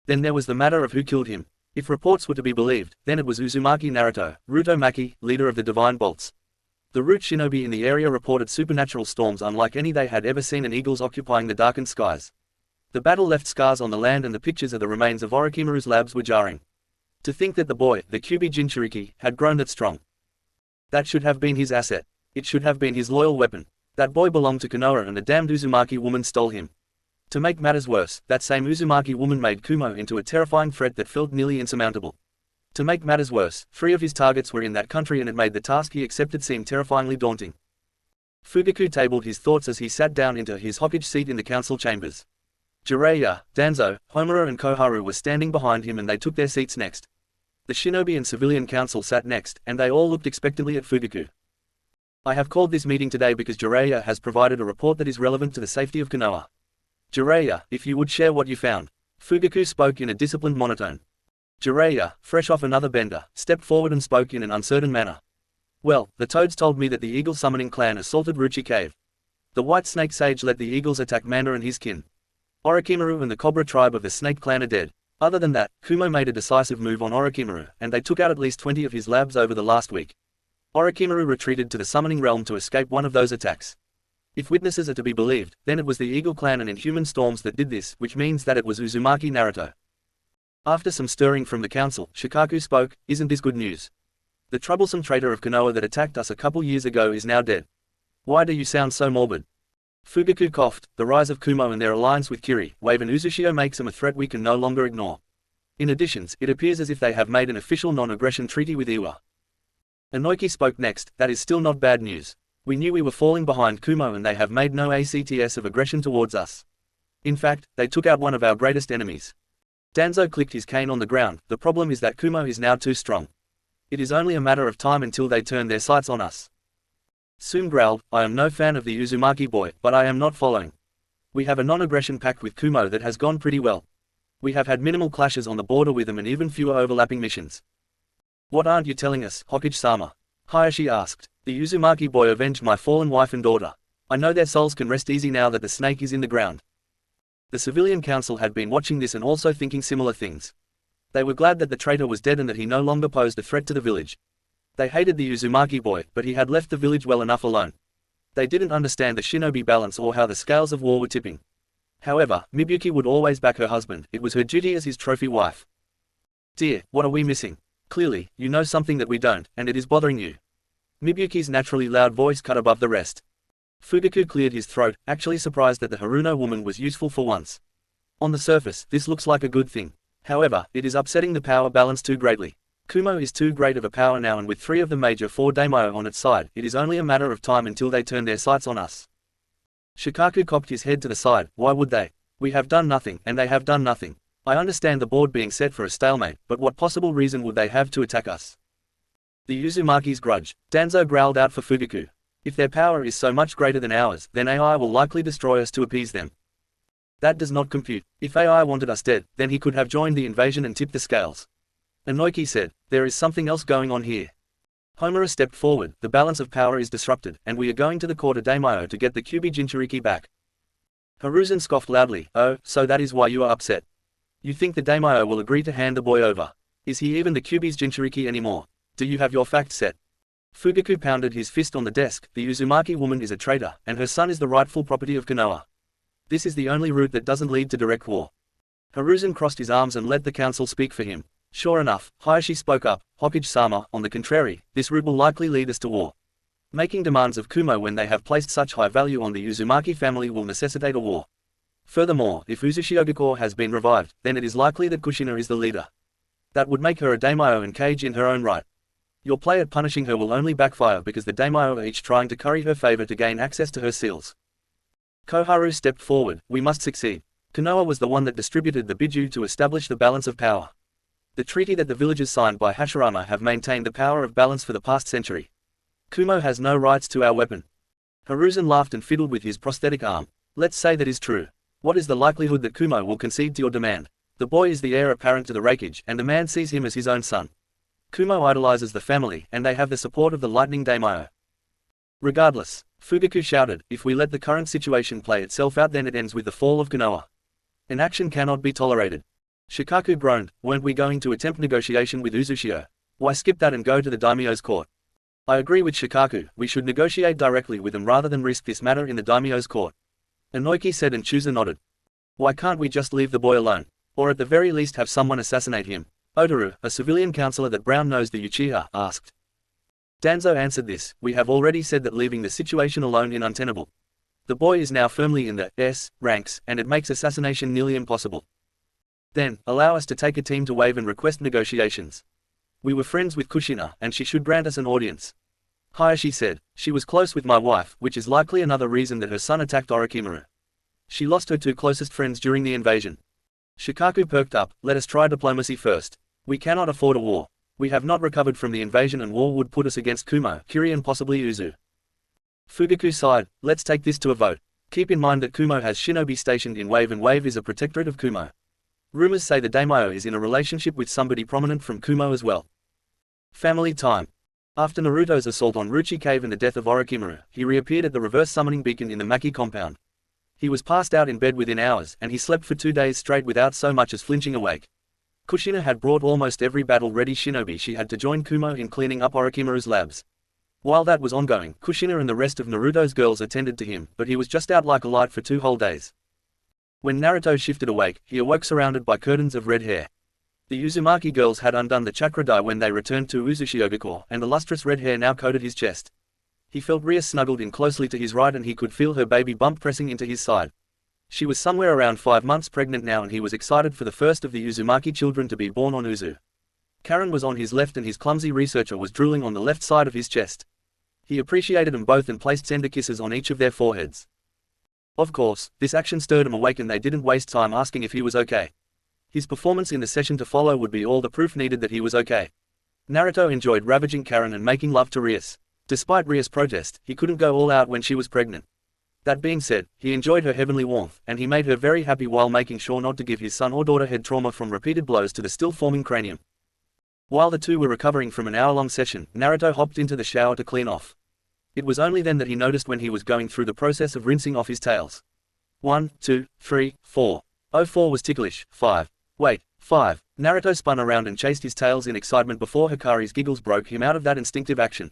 Then there was the matter of who killed him. If reports were to be believed, then it was Uzumaki Naruto, Ruto Maki, leader of the Divine Bolts. The root shinobi in the area reported supernatural storms unlike any they had ever seen, and eagles occupying the darkened skies. The battle left scars on the land, and the pictures of the remains of Orochimaru's labs were jarring. To think that the boy, the Kyuubi Jinchuriki, had grown that strong. That should have been his asset. It should have been his loyal weapon. That boy belonged to Konoha, and the damned Uzumaki woman stole him. To make matters worse, that same Uzumaki woman made Kumo into a terrifying threat that felt nearly insurmountable. To make matters worse, 3 of his targets were in that country, and it made the task he accepted seem terrifyingly daunting. Fugaku tabled his thoughts as he sat down into his Hokage seat in the council chambers. Jiraiya, Danzo, Homura and Koharu were standing behind him, and they took their seats next. The Shinobi and Civilian Council sat next, and they all looked expectantly at Fugaku. "I have called this meeting today because Jiraiya has provided a report that is relevant to the safety of Konoha. Jiraiya, if you would share what you found." Fugaku spoke in a disciplined monotone. Jiraiya, fresh off another bender, stepped forward and spoke in an uncertain manner. "Well, the Toads told me that the Eagle summoning clan assaulted Ruchi Cave. The White Snake Sage let the Eagles attack Manda and his kin. Orochimaru and the Cobra tribe of the Snake clan are dead. Other than that, Kumo made a decisive move on Orochimaru, and they took out at least 20 of his labs over the last week. Orochimaru retreated to the summoning realm to escape one of those attacks. If witnesses are to be believed, then it was the Eagle clan and Inhuman Storms that did this, which means that it was Uzumaki Naruto." After some stirring from the council, Shikaku spoke, "Isn't this good news? The troublesome traitor of Konoha that attacked us a couple years ago is now dead. Why do you sound so morbid?" Fugaku coughed. "The rise of Kumo and their alliance with Kiri, Wave and Uzushio makes them a threat we can no longer ignore. In addition, it appears as if they have made an official non-aggression treaty with Iwa." Inoki spoke next. "That is still not bad news. We knew we were falling behind Kumo, and they have made no acts of aggression towards us. In fact, they took out one of our greatest enemies." Danzo clicked his cane on the ground. "The problem is that Kumo is now too strong. It is only a matter of time until they turn their sights on us." Sum growled, "I am no fan of the Uzumaki boy, but I am not following. We have a non-aggression pact with Kumo that has gone pretty well. We have had minimal clashes on the border with them and even fewer overlapping missions." "What aren't you telling us, Hokage-sama?" Hayashi asked. "The Uzumaki boy avenged my fallen wife and daughter. I know their souls can rest easy now that the snake is in the ground." The Civilian Council had been watching this and also thinking similar things. They were glad that the traitor was dead and that he no longer posed a threat to the village. They hated the Uzumaki boy, but he had left the village well enough alone. They didn't understand the shinobi balance or how the scales of war were tipping. However, Mibuyuki would always back her husband. It was her duty as his trophy wife. "Dear, what are we missing? Clearly, you know something that we don't, and it is bothering you." Mibuyuki's naturally loud voice cut above the rest. Fugaku cleared his throat, actually surprised that the Haruno woman was useful for once. On the surface, this looks like a good thing. However, it is upsetting the power balance too greatly. Kumo is too great of a power now, and with 3 of the major 4 daimyo on its side, it is only a matter of time until they turn their sights on us. Shikaku cocked his head to the side. Why would they? We have done nothing, and they have done nothing. I understand the board being set for a stalemate, but what possible reason would they have to attack us? The Uzumaki's grudge. Danzo growled out for Fugaku. If their power is so much greater than ours, then AI will likely destroy us to appease them. That does not compute. If AI wanted us dead, then he could have joined the invasion and tipped the scales. Inoki said, there is something else going on here. Homura stepped forward. The balance of power is disrupted, and we are going to the court of daimyo to get the Kyubi Jinchuriki back. Hiruzen scoffed loudly. Oh, so that is why you are upset. You think the daimyo will agree to hand the boy over? Is he even the Kyubi's Jinchuriki anymore? Do you have your facts set? Fugaku pounded his fist on the desk. The Uzumaki woman is a traitor, and her son is the rightful property of Konoha. This is the only route that doesn't lead to direct war. Hiruzen crossed his arms and let the council speak for him. Sure enough, Hayashi spoke up. Hokage-sama, on the contrary, this route will likely lead us to war. Making demands of Kumo when they have placed such high value on the Uzumaki family will necessitate a war. Furthermore, if Uzushiogacore has been revived, then it is likely that Kushina is the leader. That would make her a daimyo and cage in her own right. Your play at punishing her will only backfire because the daimyo are each trying to curry her favor to gain access to her seals. Koharu stepped forward. We must succeed. Konoha was the one that distributed the biju to establish the balance of power. The treaty that the villagers signed by Hashirama have maintained the power of balance for the past century. Kumo has no rights to our weapon. Hiruzen laughed and fiddled with his prosthetic arm. Let's say that is true. What is the likelihood that Kumo will concede to your demand? The boy is the heir apparent to the Refuge, and the man sees him as his own son. Kumo idolizes the family, and they have the support of the Lightning Daimyo. Regardless, Fugaku shouted, if we let the current situation play itself out, then it ends with the fall of Konoha. Inaction cannot be tolerated. Shikaku groaned. Weren't we going to attempt negotiation with Uzushio? Why skip that and go to the daimyo's court? I agree with Shikaku. We should negotiate directly with them rather than risk this matter in the daimyo's court. Inoki said, and Chusa nodded. Why can't we just leave the boy alone? Or at the very least have someone assassinate him? Otoru, a civilian counselor that Brown knows the Uchiha, asked. Danzo answered this. We have already said that leaving the situation alone is untenable. The boy is now firmly in the S ranks, and it makes assassination nearly impossible. Then, allow us to take a team to wave and request negotiations. We were friends with Kushina, and she should grant us an audience. Hayashi said, she was close with my wife, which is likely another reason that her son attacked Orochimaru. She lost her 2 closest friends during the invasion. Shikaku perked up. Let us try diplomacy first. We cannot afford a war. We have not recovered from the invasion, and war would put us against Kumo, Kiri, and possibly Uzu. Fugaku sighed. Let's take this to a vote. Keep in mind that Kumo has shinobi stationed in Wave, and Wave is a protectorate of Kumo. Rumors say the daimyo is in a relationship with somebody prominent from Kumo as well. Family time. After Naruto's assault on Ruchi Cave and the death of Orochimaru, he reappeared at the reverse summoning beacon in the Maki compound. He was passed out in bed within hours, and he slept for 2 days straight without so much as flinching awake. Kushina had brought almost every battle-ready shinobi she had to join Kumo in cleaning up Orochimaru's labs. While that was ongoing, Kushina and the rest of Naruto's girls attended to him, but he was just out like a light for 2 whole days. When Naruto shifted awake, he awoke surrounded by curtains of red hair. The Uzumaki girls had undone the chakra dye when they returned to Uzushiogacore, and the lustrous red hair now coated his chest. He felt Ria snuggled in closely to his right, and he could feel her baby bump pressing into his side. She was somewhere around 5 months pregnant now, and he was excited for the first of the Uzumaki children to be born on Uzu. Karen was on his left, and his clumsy researcher was drooling on the left side of his chest. He appreciated them both and placed tender kisses on each of their foreheads. Of course, this action stirred him awake, and they didn't waste time asking if he was okay. His performance in the session to follow would be all the proof needed that he was okay. Naruto enjoyed ravaging Karen and making love to Rias. Despite Ria's protest, he couldn't go all out when she was pregnant. That being said, he enjoyed her heavenly warmth, and he made her very happy while making sure not to give his son or daughter head trauma from repeated blows to the still-forming cranium. While the two were recovering from an hour-long session, Naruto hopped into the shower to clean off. It was only then that he noticed when he was going through the process of rinsing off his tails. 1, 2, 3, 4. 04 was ticklish. 5. Wait, 5. Naruto spun around and chased his tails in excitement before Hikari's giggles broke him out of that instinctive action.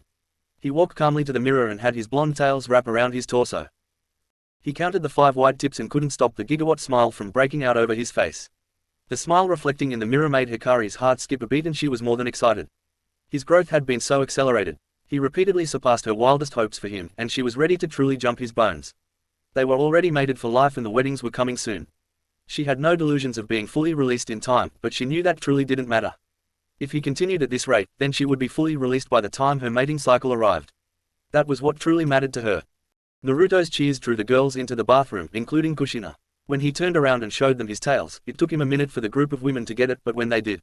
He walked calmly to the mirror and had his blonde tails wrap around his torso. He counted the 5 white tips and couldn't stop the gigawatt smile from breaking out over his face. The smile reflecting in the mirror made Hikari's heart skip a beat, and she was more than excited. His growth had been so accelerated. He repeatedly surpassed her wildest hopes for him, and she was ready to truly jump his bones. They were already mated for life, and the weddings were coming soon. She had no delusions of being fully released in time, but she knew that truly didn't matter. If he continued at this rate, then she would be fully released by the time her mating cycle arrived. That was what truly mattered to her. Naruto's cheers drew the girls into the bathroom, including Kushina. When he turned around and showed them his tails, it took him a minute for the group of women to get it, but when they did.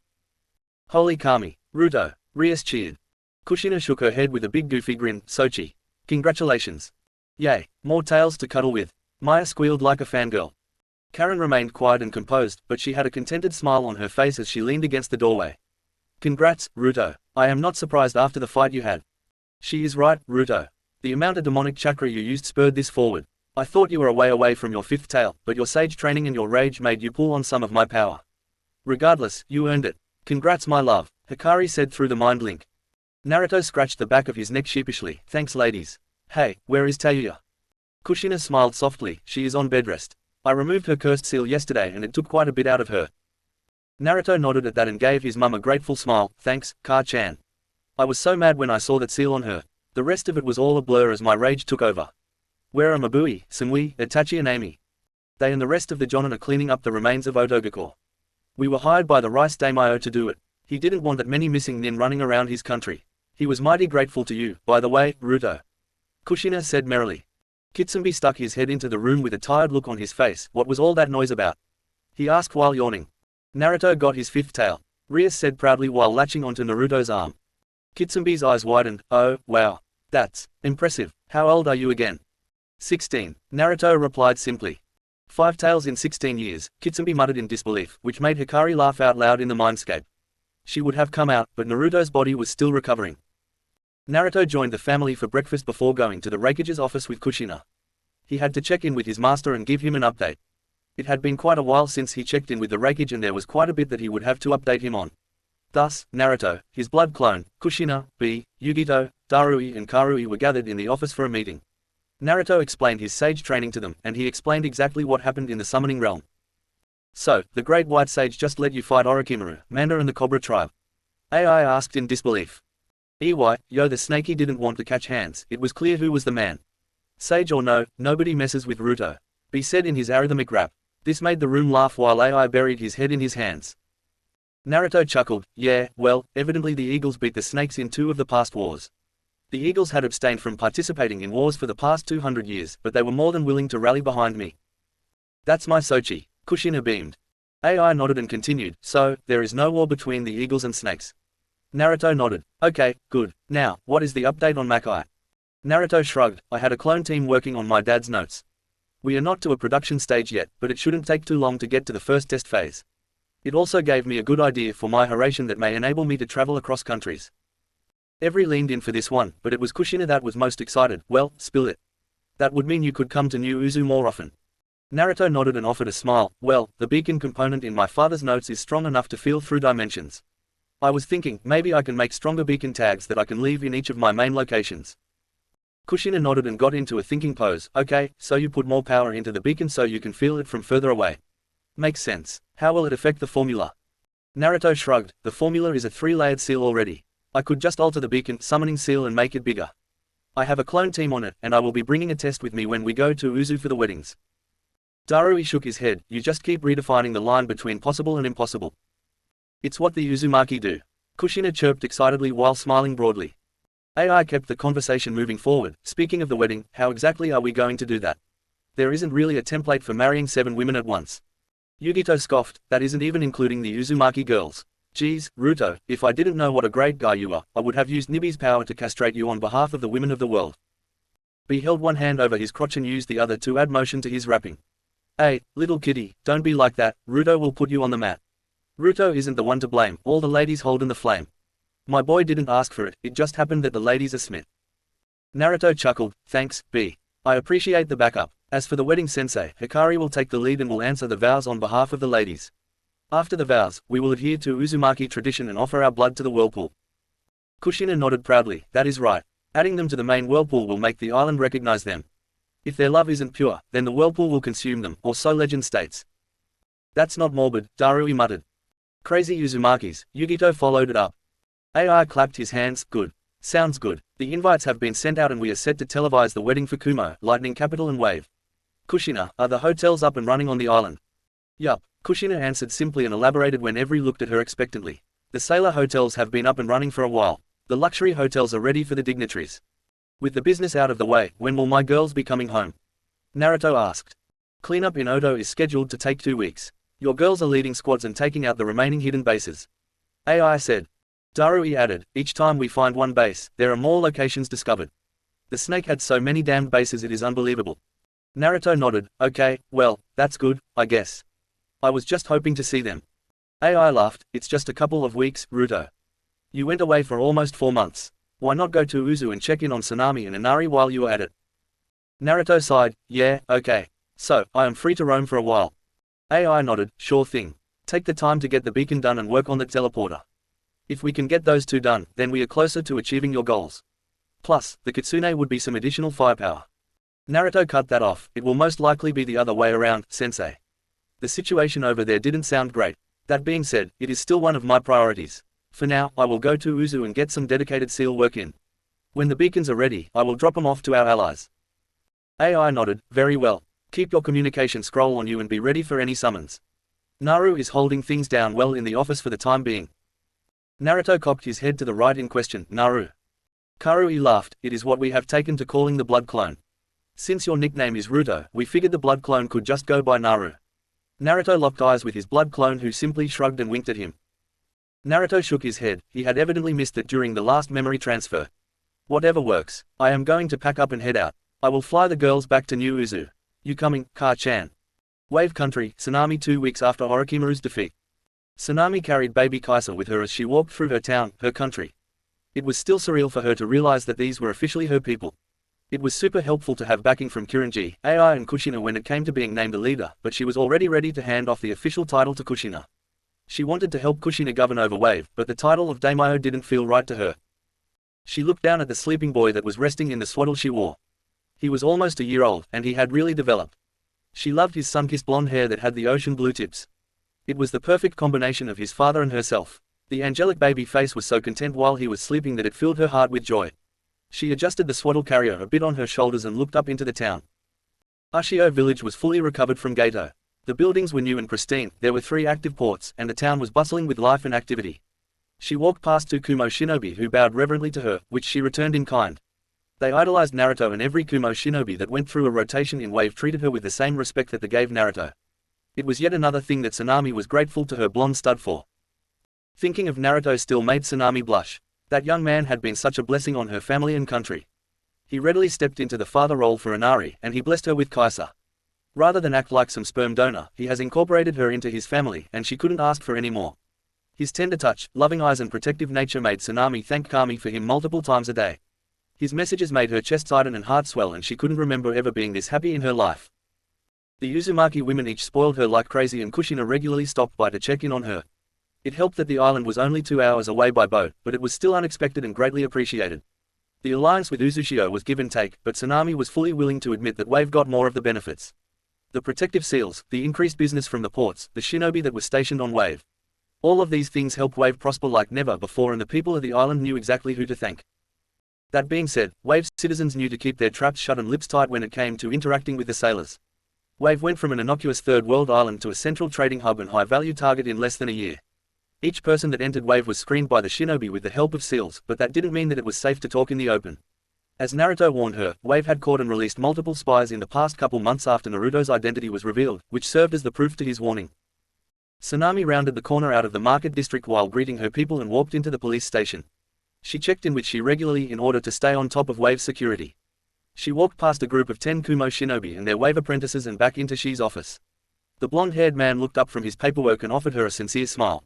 Holy kami, Ruto, Rias cheered. Kushina shook her head with a big goofy grin. Sochi. Congratulations. Yay, more tails to cuddle with. Maya squealed like a fangirl. Karen remained quiet and composed, but she had a contented smile on her face as she leaned against the doorway. Congrats, Ruto. I am not surprised after the fight you had. She is right, Ruto. The amount of demonic chakra you used spurred this forward. I thought you were away from your fifth tail, but your sage training and your rage made you pull on some of my power. Regardless, you earned it. Congrats my love, Hikari said through the mind link. Naruto scratched the back of his neck sheepishly. Thanks ladies. Hey, where is Tayuya? Kushina smiled softly. She is on bed rest. I removed her cursed seal yesterday and it took quite a bit out of her. Naruto nodded at that and gave his mum a grateful smile. Thanks, Ka-chan. I was so mad when I saw that seal on her. The rest of it was all a blur as my rage took over. Where are Mabui, Samui, Itachi and Amy? They and the rest of the Jonin are cleaning up the remains of Otogakure. We were hired by the Rice Daimyo to do it. He didn't want that many missing nin running around his country. He was mighty grateful to you, by the way, Ruto. Kushina said merrily. Kitsunbe stuck his head into the room with a tired look on his face. What was all that noise about? He asked while yawning. Naruto got his fifth tail, Rias said proudly while latching onto Naruto's arm. Kitsunbe's eyes widened. Oh, wow. That's impressive. How old are you again? 16. Naruto replied simply. 5 tails in 16 years, Kitsunbe muttered in disbelief, which made Hikari laugh out loud in the mindscape. She would have come out, but Naruto's body was still recovering. Naruto joined the family for breakfast before going to the Rakuge's office with Kushina. He had to check in with his master and give him an update. It had been quite a while since he checked in with the Rakuge and there was quite a bit that he would have to update him on. Thus, Naruto, his blood clone, Kushina, B, Yugito, Darui and Karui were gathered in the office for a meeting. Naruto explained his sage training to them, and he explained exactly what happened in the summoning realm. So, the Great White Sage just let you fight Orochimaru, Manda and the Cobra tribe? AI asked in disbelief. Yo, the Snakey didn't want to catch hands, it was clear who was the man. Sage or no, nobody messes with Ruto. B said in his arrhythmic rap. This made the room laugh while AI buried his head in his hands. Naruto chuckled. Yeah, well, evidently the Eagles beat the Snakes in 2 of the past wars. The Eagles had abstained from participating in wars for the past 200 years, but they were more than willing to rally behind me. That's my Sochi. Kushina beamed. AI nodded and continued. So, there is no war between the Eagles and Snakes. Naruto nodded. Okay, good. Now, what is the update on Makai? Naruto shrugged. I had a clone team working on my dad's notes. We are not to a production stage yet, but it shouldn't take too long to get to the first test phase. It also gave me a good idea for my Haration that may enable me to travel across countries. Every leaned in for this one, but it was Kushina that was most excited. Well, spill it. That would mean you could come to New Uzu more often. Naruto nodded and offered a smile. Well, the beacon component in my father's notes is strong enough to feel through dimensions. I was thinking, maybe I can make stronger beacon tags that I can leave in each of my main locations. Kushina nodded and got into a thinking pose. Okay, so you put more power into the beacon so you can feel it from further away. Makes sense. How will it affect the formula? Naruto shrugged. The formula is a 3-layered seal already. I could just alter the beacon summoning seal and make it bigger. I have a clone team on it, and I will be bringing a test with me when we go to Uzu for the weddings. Darui shook his head. You just keep redefining the line between possible and impossible. It's what the Uzumaki do. Kushina chirped excitedly while smiling broadly. AI kept the conversation moving forward. Speaking of the wedding, how exactly are we going to do that? There isn't really a template for marrying 7 women at once. Yugito scoffed. That isn't even including the Uzumaki girls. Geez, Ruto, if I didn't know what a great guy you are, I would have used Nibi's power to castrate you on behalf of the women of the world. B held one hand over his crotch and used the other to add motion to his rapping. Hey, little kitty, don't be like that, Ruto will put you on the mat. Ruto isn't the one to blame, all the ladies hold in the flame. My boy didn't ask for it, it just happened that the ladies are smit. Naruto chuckled. Thanks, B. I appreciate the backup. As for the wedding sensei, Hikari will take the lead and will answer the vows on behalf of the ladies. After the vows, we will adhere to Uzumaki tradition and offer our blood to the whirlpool. Kushina nodded proudly. That is right. Adding them to the main whirlpool will make the island recognize them. If their love isn't pure, then the whirlpool will consume them, or so legend states. That's not morbid, Darui muttered. Crazy Uzumakis, Yugito followed it up. AI clapped his hands. Good. Sounds good. The invites have been sent out and we are set to televise the wedding for Kumo, Lightning Capital and Wave. Kushina, are the hotels up and running on the island? Yup. Kushina answered simply and elaborated when Every looked at her expectantly. The sailor hotels have been up and running for a while. The luxury hotels are ready for the dignitaries. With the business out of the way, when will my girls be coming home? Naruto asked. Cleanup in Odo is scheduled to take 2 weeks. Your girls are leading squads and taking out the remaining hidden bases. AI said. Darui added, each time we find one base, there are more locations discovered. The snake had so many damned bases it is unbelievable. Naruto nodded, okay, well, that's good, I guess. I was just hoping to see them. AI laughed, it's just a couple of weeks, Ruto. You went away for almost 4 months. Why not go to Uzu and check in on Sanami and Inari while you are at it? Naruto sighed, yeah, okay. So, I am free to roam for a while. AI nodded, sure thing. Take the time to get the beacon done and work on the teleporter. If we can get those two done, then we are closer to achieving your goals. Plus, the Kitsune would be some additional firepower. Naruto cut that off, it will most likely be the other way around, sensei. The situation over there didn't sound great. That being said, it is still one of my priorities. For now, I will go to Uzu and get some dedicated seal work in. When the beacons are ready, I will drop them off to our allies. AI nodded, very well. Keep your communication scroll on you and be ready for any summons. Naru is holding things down well in the office for the time being. Naruto cocked his head to the right in question, Naru. Karui laughed, it is what we have taken to calling the blood clone. Since your nickname is Ruto, we figured the blood clone could just go by Naru. Naruto locked eyes with his blood clone who simply shrugged and winked at him. Naruto shook his head, he had evidently missed it during the last memory transfer. Whatever works, I am going to pack up and head out. I will fly the girls back to New Uzu. You coming, Ka-chan? Wave Country, Sanami 2 weeks after Orochimaru's defeat. Sanami carried baby Kaisa with her as she walked through her town, her country. It was still surreal for her to realize that these were officially her people. It was super helpful to have backing from Kirinji, AI and Kushina when it came to being named a leader, but she was already ready to hand off the official title to Kushina. She wanted to help Kushina govern over Wave, but the title of daimyo didn't feel right to her. She looked down at the sleeping boy that was resting in the swaddle she wore. He was almost a year old, and he had really developed. She loved his sun-kissed blonde hair that had the ocean blue tips. It was the perfect combination of his father and herself. The angelic baby face was so content while he was sleeping that it filled her heart with joy. She adjusted the swaddle carrier a bit on her shoulders and looked up into the town. Ashio village was fully recovered from Gato. The buildings were new and pristine, there were 3 active ports, and the town was bustling with life and activity. She walked past 2 Kumo shinobi who bowed reverently to her, which she returned in kind. They idolized Naruto, and every Kumo shinobi that went through a rotation in Wave treated her with the same respect that they gave Naruto. It was yet another thing that Sanami was grateful to her blonde stud for. Thinking of Naruto still made Sanami blush. That young man had been such a blessing on her family and country. He readily stepped into the father role for Inari, and he blessed her with Kaisa. Rather than act like some sperm donor, he has incorporated her into his family, and she couldn't ask for any more. His tender touch, loving eyes and protective nature made Sanami thank Kami for him multiple times a day. His messages made her chest tighten and heart swell, and she couldn't remember ever being this happy in her life. The Uzumaki women each spoiled her like crazy, and Kushina regularly stopped by to check in on her. It helped that the island was only 2 hours away by boat, but it was still unexpected and greatly appreciated. The alliance with Uzushio was give and take, but Sanami was fully willing to admit that Wave got more of the benefits. The protective seals, the increased business from the ports, the shinobi that was stationed on Wave. All of these things helped Wave prosper like never before, and the people of the island knew exactly who to thank. That being said, Wave's citizens knew to keep their traps shut and lips tight when it came to interacting with the sailors. Wave went from an innocuous third world island to a central trading hub and high-value target in less than a year. Each person that entered Wave was screened by the shinobi with the help of seals, but that didn't mean that it was safe to talk in the open. As Naruto warned her, Wave had caught and released multiple spies in the past couple months after Naruto's identity was revealed, which served as the proof to his warning. Sanami rounded the corner out of the market district while greeting her people and walked into the police station. She checked in with Shi regularly in order to stay on top of Wave's security. She walked past a group of 10 Kumo shinobi and their Wave apprentices and back into Shi's office. The blonde-haired man looked up from his paperwork and offered her a sincere smile.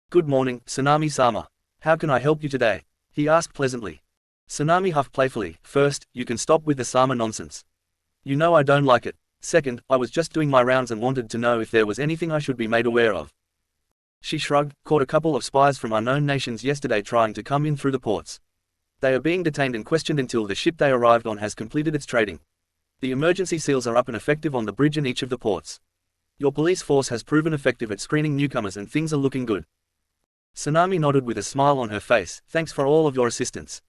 "Good morning, Sanami-sama. How can I help you today?" he asked pleasantly. Sanami huffed playfully. "First, you can stop with the Sama nonsense. You know I don't like it. Second, I was just doing my rounds and wanted to know if there was anything I should be made aware of." She shrugged. "Caught a couple of spies from unknown nations yesterday trying to come in through the ports. They are being detained and questioned until the ship they arrived on has completed its trading. The emergency seals are up and effective on the bridge and each of the ports. Your police force has proven effective at screening newcomers and things are looking good." Sanami nodded with a smile on her face. "Thanks for all of your assistance.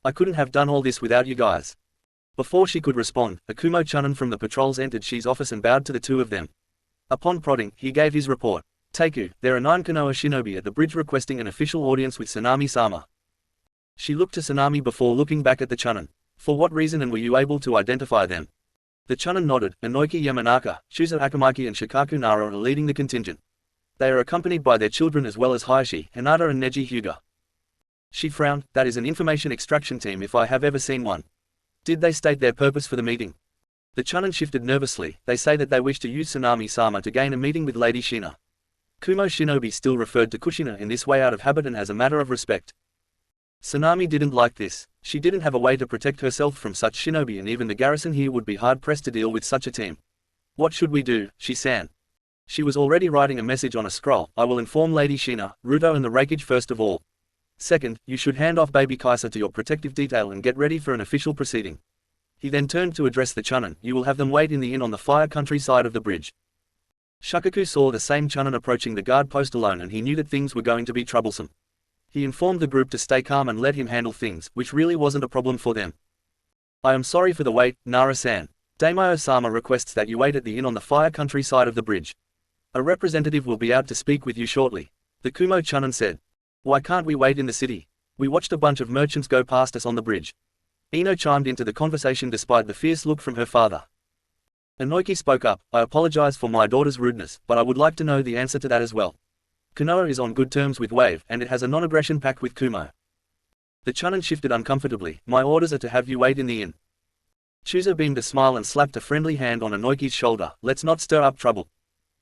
I couldn't have done all this without you guys." Before she could respond, a Kumo Chunin from the patrols entered Shi's office and bowed to the two of them. Upon prodding, he gave his report. Teiku, there are 9 Konoha shinobi at the bridge requesting an official audience with Sanami-sama. She looked to Sanami before looking back at the Chunin. For what reason and were you able to identify them? The Chunin nodded. Inoki Yamanaka, Shuzo Akamaki and Shikaku Nara are leading the contingent. They are accompanied by their children as well as Hayashi, Hinata and Neji Hyuga. She frowned. That is an information extraction team if I have ever seen one. Did they state their purpose for the meeting? The Chunin shifted nervously. They say that they wish to use Sanami-sama to gain a meeting with Lady Shina. Kumo shinobi still referred to Kushina in this way out of habit and as a matter of respect. Sanami didn't like this. She didn't have a way to protect herself from such shinobi, and even the garrison here would be hard-pressed to deal with such a team. What should we do, Shi-san? She was already writing a message on a scroll. I will inform Lady Shina, Ruto and the Refuge first of all. Second, you should hand off baby Kaisa to your protective detail and get ready for an official proceeding. He then turned to address the Chunin. You will have them wait in the inn on the fire country side of the bridge. Shakaku saw the same Chunin approaching the guard post alone, and he knew that things were going to be troublesome. He informed the group to stay calm and let him handle things, which really wasn't a problem for them. I am sorry for the wait, Nara-san. Daimyo-sama requests that you wait at the inn on the fire country side of the bridge. A representative will be out to speak with you shortly. The Kumo Chunin said. Why can't we wait in the city? We watched a bunch of merchants go past us on the bridge. Ino chimed into the conversation despite the fierce look from her father. Inoki spoke up. I apologize for my daughter's rudeness, but I would like to know the answer to that as well. Konoha is on good terms with Wave, and it has a non-aggression pact with Kumo. The Chunin shifted uncomfortably. My orders are to have you wait in the inn. Chuzo beamed a smile and slapped a friendly hand on Inoki's shoulder. Let's not stir up trouble.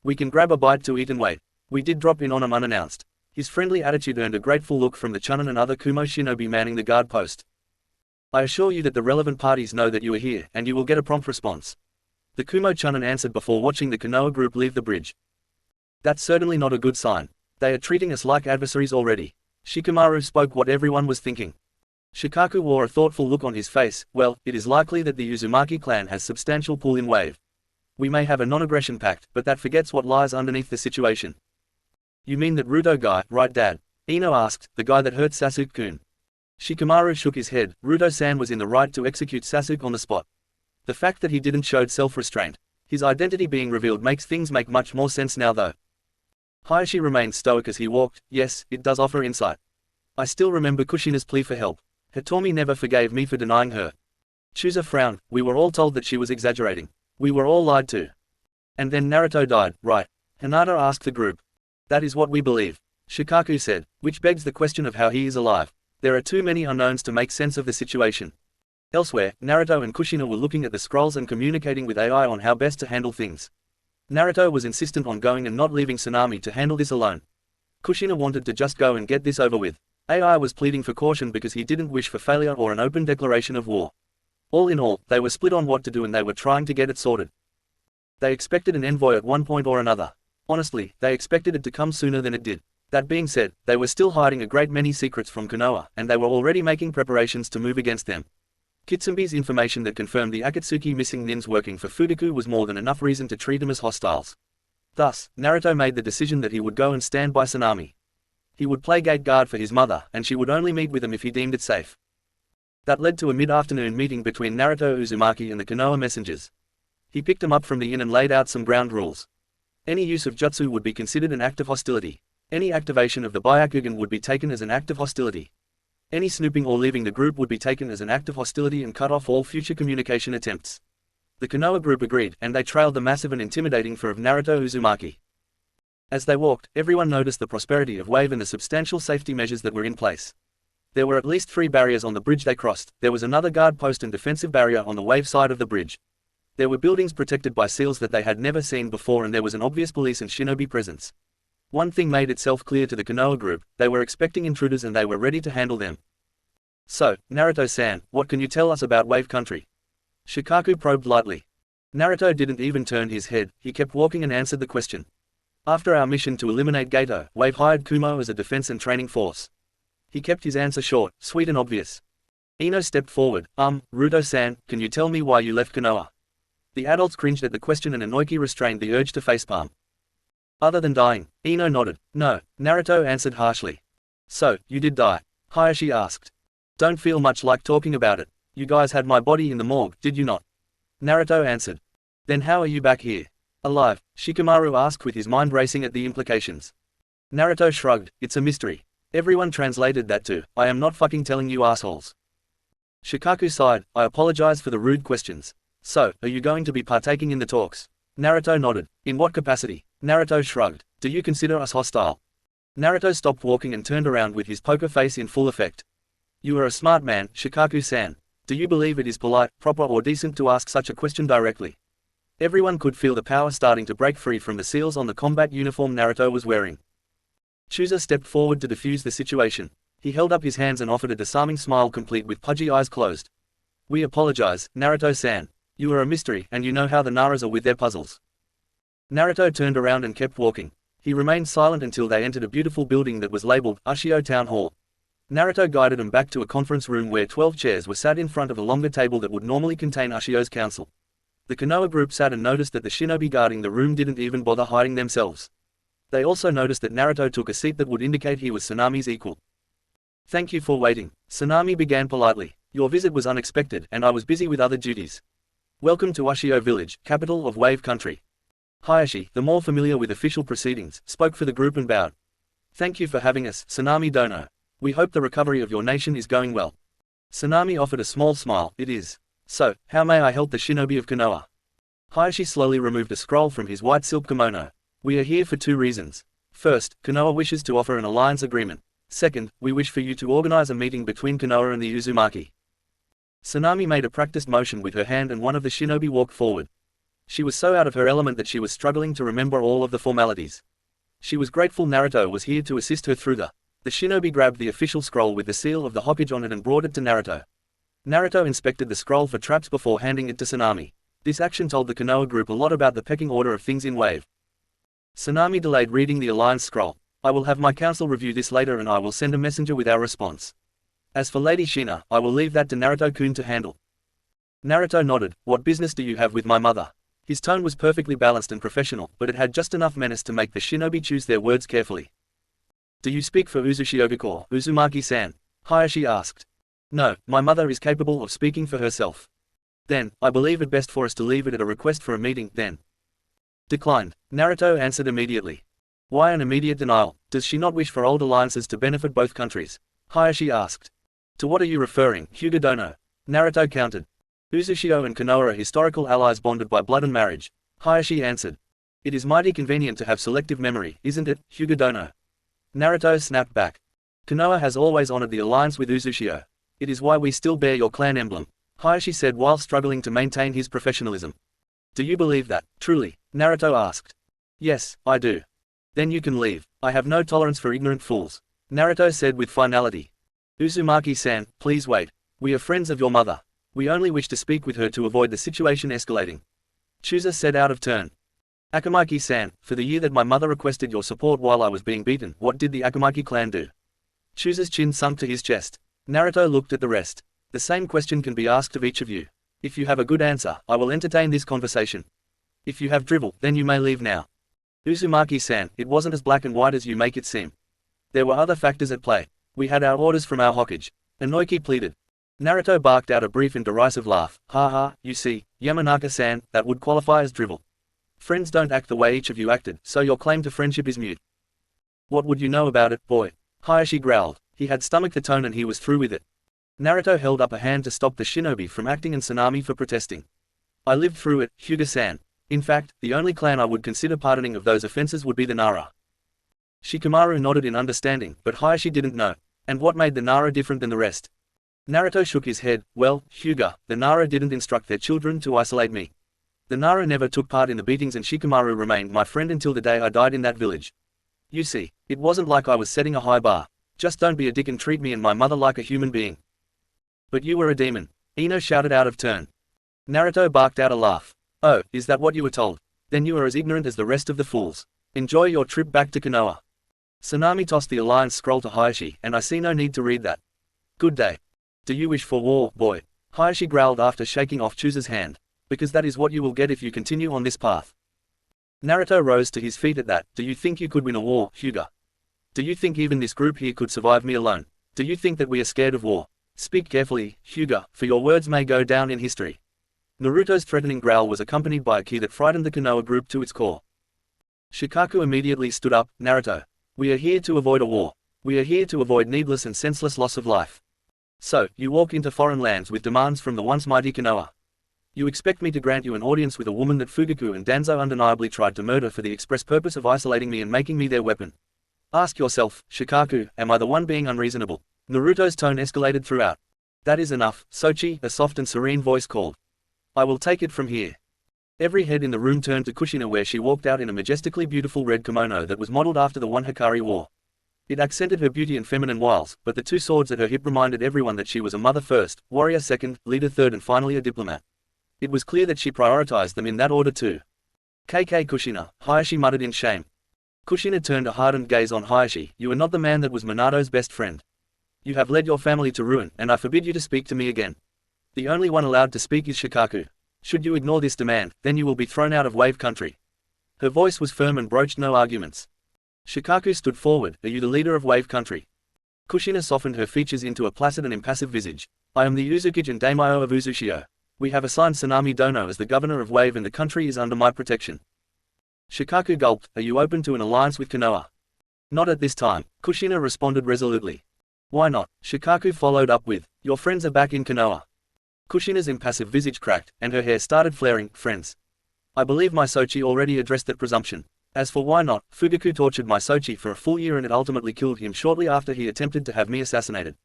We can grab a bite to eat and wait. We did drop in on him unannounced. His friendly attitude earned a grateful look from the Chunin and other Kumo shinobi manning the guard post. I assure you that the relevant parties know that you are here, and you will get a prompt response. The Kumo Chunin answered before watching the Konoha group leave the bridge. That's certainly not a good sign. They are treating us like adversaries already. Shikamaru spoke what everyone was thinking. Shikaku wore a thoughtful look on his face. Well, it is likely that the Uzumaki clan has substantial pull in Wave. We may have a non-aggression pact, but that forgets what lies underneath the situation. You mean that Ruto guy, right dad? Ino asked, the guy that hurt Sasuke-kun. Shikamaru shook his head. Ruto-san was in the right to execute Sasuke on the spot. The fact that he didn't show self-restraint. His identity being revealed makes things make much more sense now though. Hayashi remained stoic as he walked. Yes, it does offer insight. I still remember Kushina's plea for help. Hitomi never forgave me for denying her. Chuzo frowned. We were all told that she was exaggerating. We were all lied to. And then Naruto died, right? Hinata asked the group. That is what we believe. Shikaku said, which begs the question of how he is alive. There are too many unknowns to make sense of the situation. Elsewhere, Naruto and Kushina were looking at the scrolls and communicating with AI on how best to handle things. Naruto was insistent on going and not leaving Sanami to handle this alone. Kushina wanted to just go and get this over with. AI was pleading for caution because he didn't wish for failure or an open declaration of war. All in all, they were split on what to do and they were trying to get it sorted. They expected an envoy at one point or another. Honestly, they expected it to come sooner than it did. That being said, they were still hiding a great many secrets from Konoha, and they were already making preparations to move against them. Kitsumi's information that confirmed the Akatsuki missing nins working for Fudoku was more than enough reason to treat them as hostiles. Thus, Naruto made the decision that he would go and stand by Sanami. He would play gate guard for his mother, and she would only meet with him if he deemed it safe. That led to a mid-afternoon meeting between Naruto Uzumaki and the Konoha messengers. He picked them up from the inn and laid out some ground rules. Any use of jutsu would be considered an act of hostility. Any activation of the Byakugan would be taken as an act of hostility. Any snooping or leaving the group would be taken as an act of hostility and cut off all future communication attempts. The Konoha group agreed, and they trailed the massive and intimidating figure of Naruto Uzumaki. As they walked, everyone noticed the prosperity of Wave and the substantial safety measures that were in place. There were at least 3 barriers on the bridge they crossed. There was another guard post and defensive barrier on the Wave side of the bridge. There were buildings protected by seals that they had never seen before, and there was an obvious police and shinobi presence. One thing made itself clear to the Konoha group: they were expecting intruders and they were ready to handle them. So, Naruto-san, what can you tell us about Wave Country? Shikaku probed lightly. Naruto didn't even turn his head. He kept walking and answered the question. After our mission to eliminate Gato, Wave hired Kumo as a defense and training force. He kept his answer short, sweet and obvious. Ino stepped forward. Ruto-san, can you tell me why you left Konoha? The adults cringed at the question and Inoki restrained the urge to facepalm. Other than dying, Ino nodded. No, Naruto answered harshly. So, you did die? Hayashi asked. Don't feel much like talking about it. You guys had my body in the morgue, did you not? Naruto answered. Then how are you back here? Alive? Shikamaru asked with his mind racing at the implications. Naruto shrugged, it's a mystery. Everyone translated that to, I am not fucking telling you assholes. Shikaku sighed, I apologize for the rude questions. So, are you going to be partaking in the talks? Naruto nodded. In what capacity? Naruto shrugged. Do you consider us hostile? Naruto stopped walking and turned around with his poker face in full effect. You are a smart man, Shikaku-san. Do you believe it is polite, proper or decent to ask such a question directly? Everyone could feel the power starting to break free from the seals on the combat uniform Naruto was wearing. Chooser stepped forward to defuse the situation. He held up his hands and offered a disarming smile complete with pudgy eyes closed. We apologize, Naruto-san. You are a mystery, and you know how the Naras are with their puzzles. Naruto turned around and kept walking. He remained silent until they entered a beautiful building that was labeled Ushio Town Hall. Naruto guided them back to a conference room where 12 chairs were sat in front of a longer table that would normally contain Ushio's council. The Konoha group sat and noticed that the shinobi guarding the room didn't even bother hiding themselves. They also noticed that Naruto took a seat that would indicate he was Sanami's equal. Thank you for waiting. Sanami began politely. Your visit was unexpected, and I was busy with other duties. Welcome to Ushio Village, capital of Wave Country. Hayashi, the more familiar with official proceedings, spoke for the group and bowed. Thank you for having us, Sanami Dono. We hope the recovery of your nation is going well. Sanami offered a small smile. It is. So, how may I help the shinobi of Konoha? Hayashi slowly removed a scroll from his white silk kimono. We are here for two reasons. First, Konoha wishes to offer an alliance agreement. Second, we wish for you to organize a meeting between Konoha and the Uzumaki. Sanami made a practiced motion with her hand and one of the shinobi walked forward. She was so out of her element that she was struggling to remember all of the formalities. She was grateful Naruto was here to assist her through the shinobi grabbed the official scroll with the seal of the Hokage on it and brought it to Naruto. Naruto inspected the scroll for traps before handing it to Sanami. This action told the Konoha group a lot about the pecking order of things in Wave. Sanami delayed reading the alliance scroll. I will have my council review this later and I will send a messenger with our response. As for Lady Shina, I will leave that to Naruto-kun to handle. Naruto nodded. What business do you have with my mother? His tone was perfectly balanced and professional, but it had just enough menace to make the shinobi choose their words carefully. Do you speak for Uzumaki, Uzumaki-san? Hayashi asked. No, my mother is capable of speaking for herself. Then, I believe it best for us to leave it at a request for a meeting, then. Declined. Naruto answered immediately. Why an immediate denial? Does she not wish for old alliances to benefit both countries? Hayashi asked. To what are you referring, Hyuga Dono? Naruto countered. Uzushio and Konoha are historical allies bonded by blood and marriage. Hayashi answered. It is mighty convenient to have selective memory, isn't it, Hyuga Dono? Naruto snapped back. Konoha has always honored the alliance with Uzushio. It is why we still bear your clan emblem, Hayashi said while struggling to maintain his professionalism. Do you believe that, truly? Naruto asked. Yes, I do. Then you can leave. I have no tolerance for ignorant fools. Naruto said with finality. Uzumaki-san, please wait. We are friends of your mother. We only wish to speak with her to avoid the situation escalating. Chooser said out of turn. Akamaki-san, for the year that my mother requested your support while I was being beaten, what did the Akamaki clan do? Chooser's chin sunk to his chest. Naruto looked at the rest. The same question can be asked of each of you. If you have a good answer, I will entertain this conversation. If you have drivel, then you may leave now. Uzumaki-san, it wasn't as black and white as you make it seem. There were other factors at play. We had our orders from our Hokage. Inoki pleaded. Naruto barked out a brief and derisive laugh. Ha ha, you see, Yamanaka-san, that would qualify as drivel. Friends don't act the way each of you acted, so your claim to friendship is mute. What would you know about it, boy? Hayashi growled. He had stomached the tone and he was through with it. Naruto held up a hand to stop the shinobi from acting and Sanami for protesting. I lived through it, Hyuga-san. In fact, the only clan I would consider pardoning of those offenses would be the Nara. Shikamaru nodded in understanding, but Hayashi didn't know. And what made the Nara different than the rest? Naruto shook his head. Well, Hyuga, the Nara didn't instruct their children to isolate me. The Nara never took part in the beatings and Shikamaru remained my friend until the day I died in that village. You see, it wasn't like I was setting a high bar. Just don't be a dick and treat me and my mother like a human being. But you were a demon. Ino shouted out of turn. Naruto barked out a laugh. Oh, is that what you were told? Then you are as ignorant as the rest of the fools. Enjoy your trip back to Konoha. Sanami tossed the alliance scroll to Hayashi, and I see no need to read that. Good day. Do you wish for war, boy? Hayashi growled after shaking off Chooser's hand. Because that is what you will get if you continue on this path. Naruto rose to his feet at that. Do you think you could win a war, Hyuga? Do you think even this group here could survive me alone? Do you think that we are scared of war? Speak carefully, Hyuga, for your words may go down in history. Naruto's threatening growl was accompanied by a key that frightened the Konoha group to its core. Shikaku immediately stood up. Naruto, we are here to avoid a war. We are here to avoid needless and senseless loss of life. So, you walk into foreign lands with demands from the once mighty Konoha. You expect me to grant you an audience with a woman that Fugaku and Danzo undeniably tried to murder for the express purpose of isolating me and making me their weapon. Ask yourself, Shikaku, am I the one being unreasonable? Naruto's tone escalated throughout. That is enough, Sochi, a soft and serene voice called. I will take it from here. Every head in the room turned to Kushina where she walked out in a majestically beautiful red kimono that was modeled after the one Hikari wore. It accented her beauty and feminine wiles, but the two swords at her hip reminded everyone that she was a mother first, warrior second, leader third and finally a diplomat. It was clear that she prioritized them in that order too. KK Kushina, Hayashi muttered in shame. Kushina turned a hardened gaze on Hayashi. You are not the man that was Minato's best friend. You have led your family to ruin, and I forbid you to speak to me again. The only one allowed to speak is Shikaku. Should you ignore this demand, then you will be thrown out of Wave Country. Her voice was firm and broached no arguments. Shikaku stood forward. Are you the leader of Wave Country? Kushina softened her features into a placid and impassive visage. I am the Uzukage and Daimyo of Uzushio. We have assigned Sanami Dono as the governor of Wave and the country is under my protection. Shikaku gulped. Are you open to an alliance with Konoha? Not at this time, Kushina responded resolutely. Why not? Shikaku followed up with, your friends are back in Konoha. Kushina's impassive visage cracked, and her hair started flaring. Friends. I believe my Sochi already addressed that presumption. As for why not, Fugaku tortured my Sochi for a full year and it ultimately killed him shortly after he attempted to have me assassinated.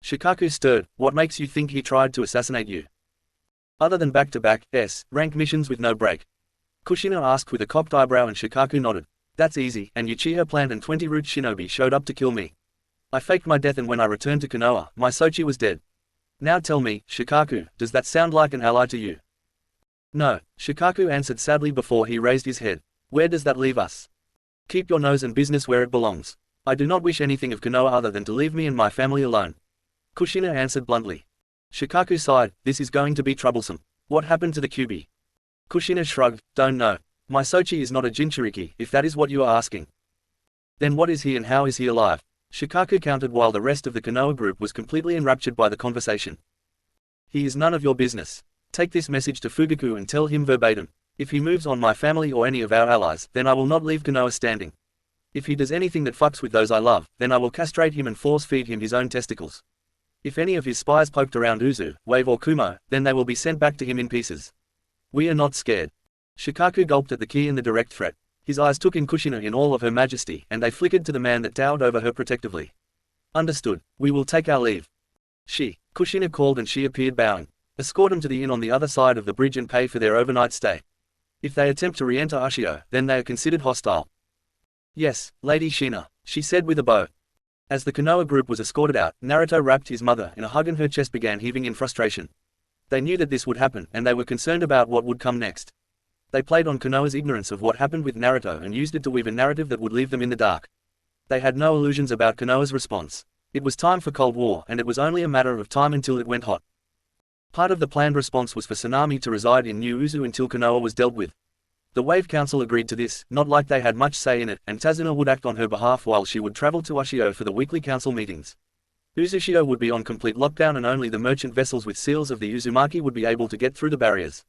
Shikaku stirred. What makes you think he tried to assassinate you? Other than back-to-back, rank missions with no break. Kushina asked with a cocked eyebrow and Shikaku nodded. That's easy, and Uchiha planned and 20 root shinobi showed up to kill me. I faked my death and when I returned to Konoha, my Sochi was dead. Now tell me, Shikaku, does that sound like an ally to you? No, Shikaku answered sadly before he raised his head. Where does that leave us? Keep your nose and business where it belongs. I do not wish anything of Konoha other than to leave me and my family alone. Kushina answered bluntly. Shikaku sighed. This is going to be troublesome. What happened to the Kyuubi? Kushina shrugged. Don't know. My Sochi is not a Jinchuriki, if that is what you are asking. Then what is he and how is he alive? Shikaku countered while the rest of the Konoha group was completely enraptured by the conversation. He is none of your business. Take this message to Fugaku and tell him verbatim. If he moves on my family or any of our allies, then I will not leave Konoha standing. If he does anything that fucks with those I love, then I will castrate him and force-feed him his own testicles. If any of his spies poked around Uzu, Wave or Kumo, then they will be sent back to him in pieces. We are not scared. Shikaku gulped at the key in the direct threat. His eyes took in Kushina in all of her majesty, and they flickered to the man that towered over her protectively. Understood. We will take our leave. Kushina called and she appeared bowing. Escort them to the inn on the other side of the bridge and pay for their overnight stay. If they attempt to re-enter Ushio, then they are considered hostile. Yes, Lady Shina, she said with a bow. As the Konoha group was escorted out, Naruto wrapped his mother in a hug and her chest began heaving in frustration. They knew that this would happen, and they were concerned about what would come next. They played on Konoha's ignorance of what happened with Naruto and used it to weave a narrative that would leave them in the dark. They had no illusions about Konoha's response. It was time for Cold War, and it was only a matter of time until it went hot. Part of the planned response was for Sanami to reside in New Uzu until Konoha was dealt with. The Wave Council agreed to this, not like they had much say in it, and Tazuna would act on her behalf while she would travel to Ushio for the weekly council meetings. Uzushio would be on complete lockdown and only the merchant vessels with seals of the Uzumaki would be able to get through the barriers.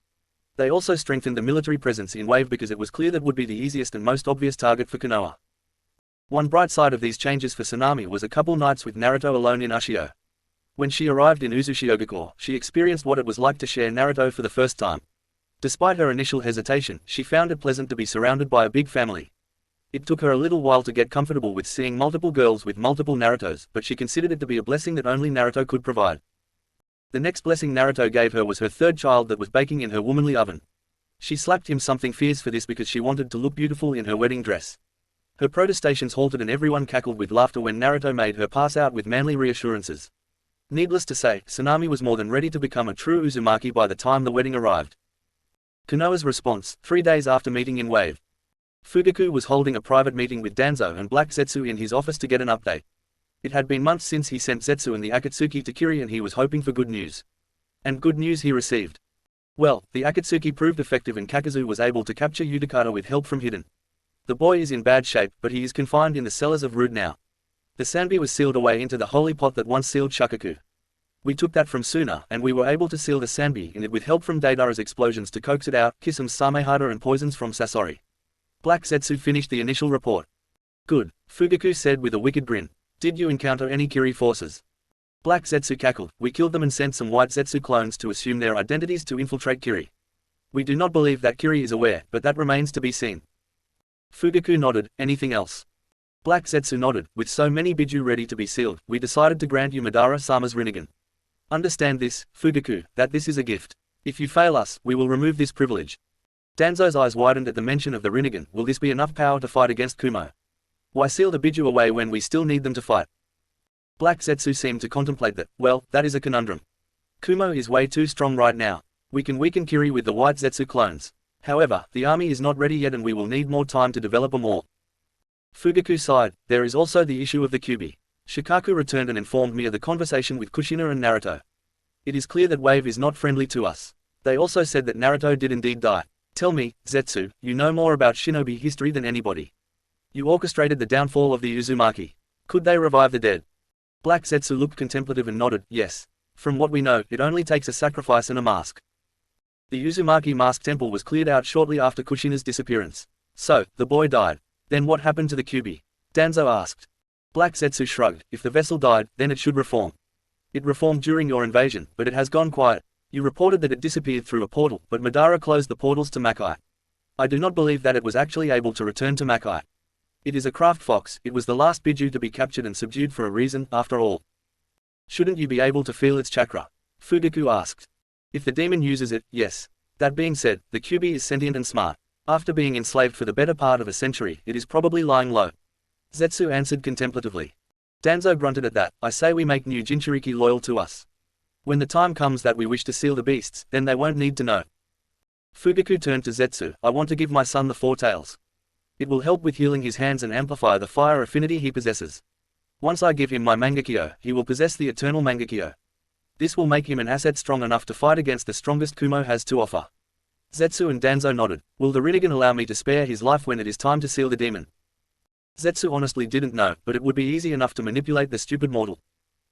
They also strengthened the military presence in Wave because it was clear that would be the easiest and most obvious target for Konoha. One bright side of these changes for Sanami was a couple nights with Naruto alone in Ushio. When she arrived in Uzushiogakure, she experienced what it was like to share Naruto for the first time. Despite her initial hesitation, she found it pleasant to be surrounded by a big family. It took her a little while to get comfortable with seeing multiple girls with multiple Narutos, but she considered it to be a blessing that only Naruto could provide. The next blessing Naruto gave her was her third child that was baking in her womanly oven. She slapped him something fierce for this because she wanted to look beautiful in her wedding dress. Her protestations halted and everyone cackled with laughter when Naruto made her pass out with manly reassurances. Needless to say, Sanami was more than ready to become a true Uzumaki by the time the wedding arrived. Konoha's response, 3 days after meeting in Wave. Fugaku was holding a private meeting with Danzo and Black Zetsu in his office to get an update. It had been months since he sent Zetsu and the Akatsuki to Kiri and he was hoping for good news. And good news he received. Well, the Akatsuki proved effective and Kakazu was able to capture Yudikata with help from Hidden. The boy is in bad shape, but he is confined in the cellars of Rude now. The Sanbi was sealed away into the holy pot that once sealed Shukaku. We took that from Suna, and we were able to seal the Sanbi in it with help from Deidara's explosions to coax it out, Kisam's Samehada and poisons from Sasori. Black Zetsu finished the initial report. Good, Fugaku said with a wicked grin. Did you encounter any Kiri forces? Black Zetsu cackled. We killed them and sent some white Zetsu clones to assume their identities to infiltrate Kiri. We do not believe that Kiri is aware, but that remains to be seen. Fugaku nodded. Anything else? Black Zetsu nodded. With so many Biju ready to be sealed, we decided to grant you Madara-sama's Rinnegan. Understand this, Fugaku, that this is a gift. If you fail us, we will remove this privilege. Danzo's eyes widened at the mention of the Rinnegan. Will this be enough power to fight against Kumo? Why seal the Biju away when we still need them to fight? Black Zetsu seemed to contemplate that. Well, that is a conundrum. Kumo is way too strong right now. We can weaken Kiri with the white Zetsu clones. However, the army is not ready yet and we will need more time to develop them all. Fugaku sighed. There is also the issue of the Kyuubi. Shikaku returned and informed me of the conversation with Kushina and Naruto. It is clear that Wave is not friendly to us. They also said that Naruto did indeed die. Tell me, Zetsu, you know more about shinobi history than anybody. You orchestrated the downfall of the Uzumaki. Could they revive the dead? Black Zetsu looked contemplative and nodded. Yes. From what we know, it only takes a sacrifice and a mask. The Uzumaki mask temple was cleared out shortly after Kushina's disappearance. So, the boy died. Then what happened to the Kyuubi? Danzo asked. Black Zetsu shrugged. If the vessel died, then it should reform. It reformed during your invasion, but it has gone quiet. You reported that it disappeared through a portal, but Madara closed the portals to Makai. I do not believe that it was actually able to return to Makai. It is a craft fox. It was the last Biju to be captured and subdued for a reason, after all. Shouldn't you be able to feel its chakra? Fugaku asked. If the demon uses it, yes. That being said, the Kyuubi is sentient and smart. After being enslaved for the better part of a century, it is probably lying low. Zetsu answered contemplatively. Danzo grunted at that. I say we make new Jinchuriki loyal to us. When the time comes that we wish to seal the beasts, then they won't need to know. Fugaku turned to Zetsu. I want to give my son the Four Tails. It will help with healing his hands and amplify the fire affinity he possesses. Once I give him my Mangekyo, he will possess the eternal Mangekyo. This will make him an asset strong enough to fight against the strongest Kumo has to offer. Zetsu and Danzo nodded. Will the Rinnegan allow me to spare his life when it is time to seal the demon? Zetsu honestly didn't know, but it would be easy enough to manipulate the stupid mortal.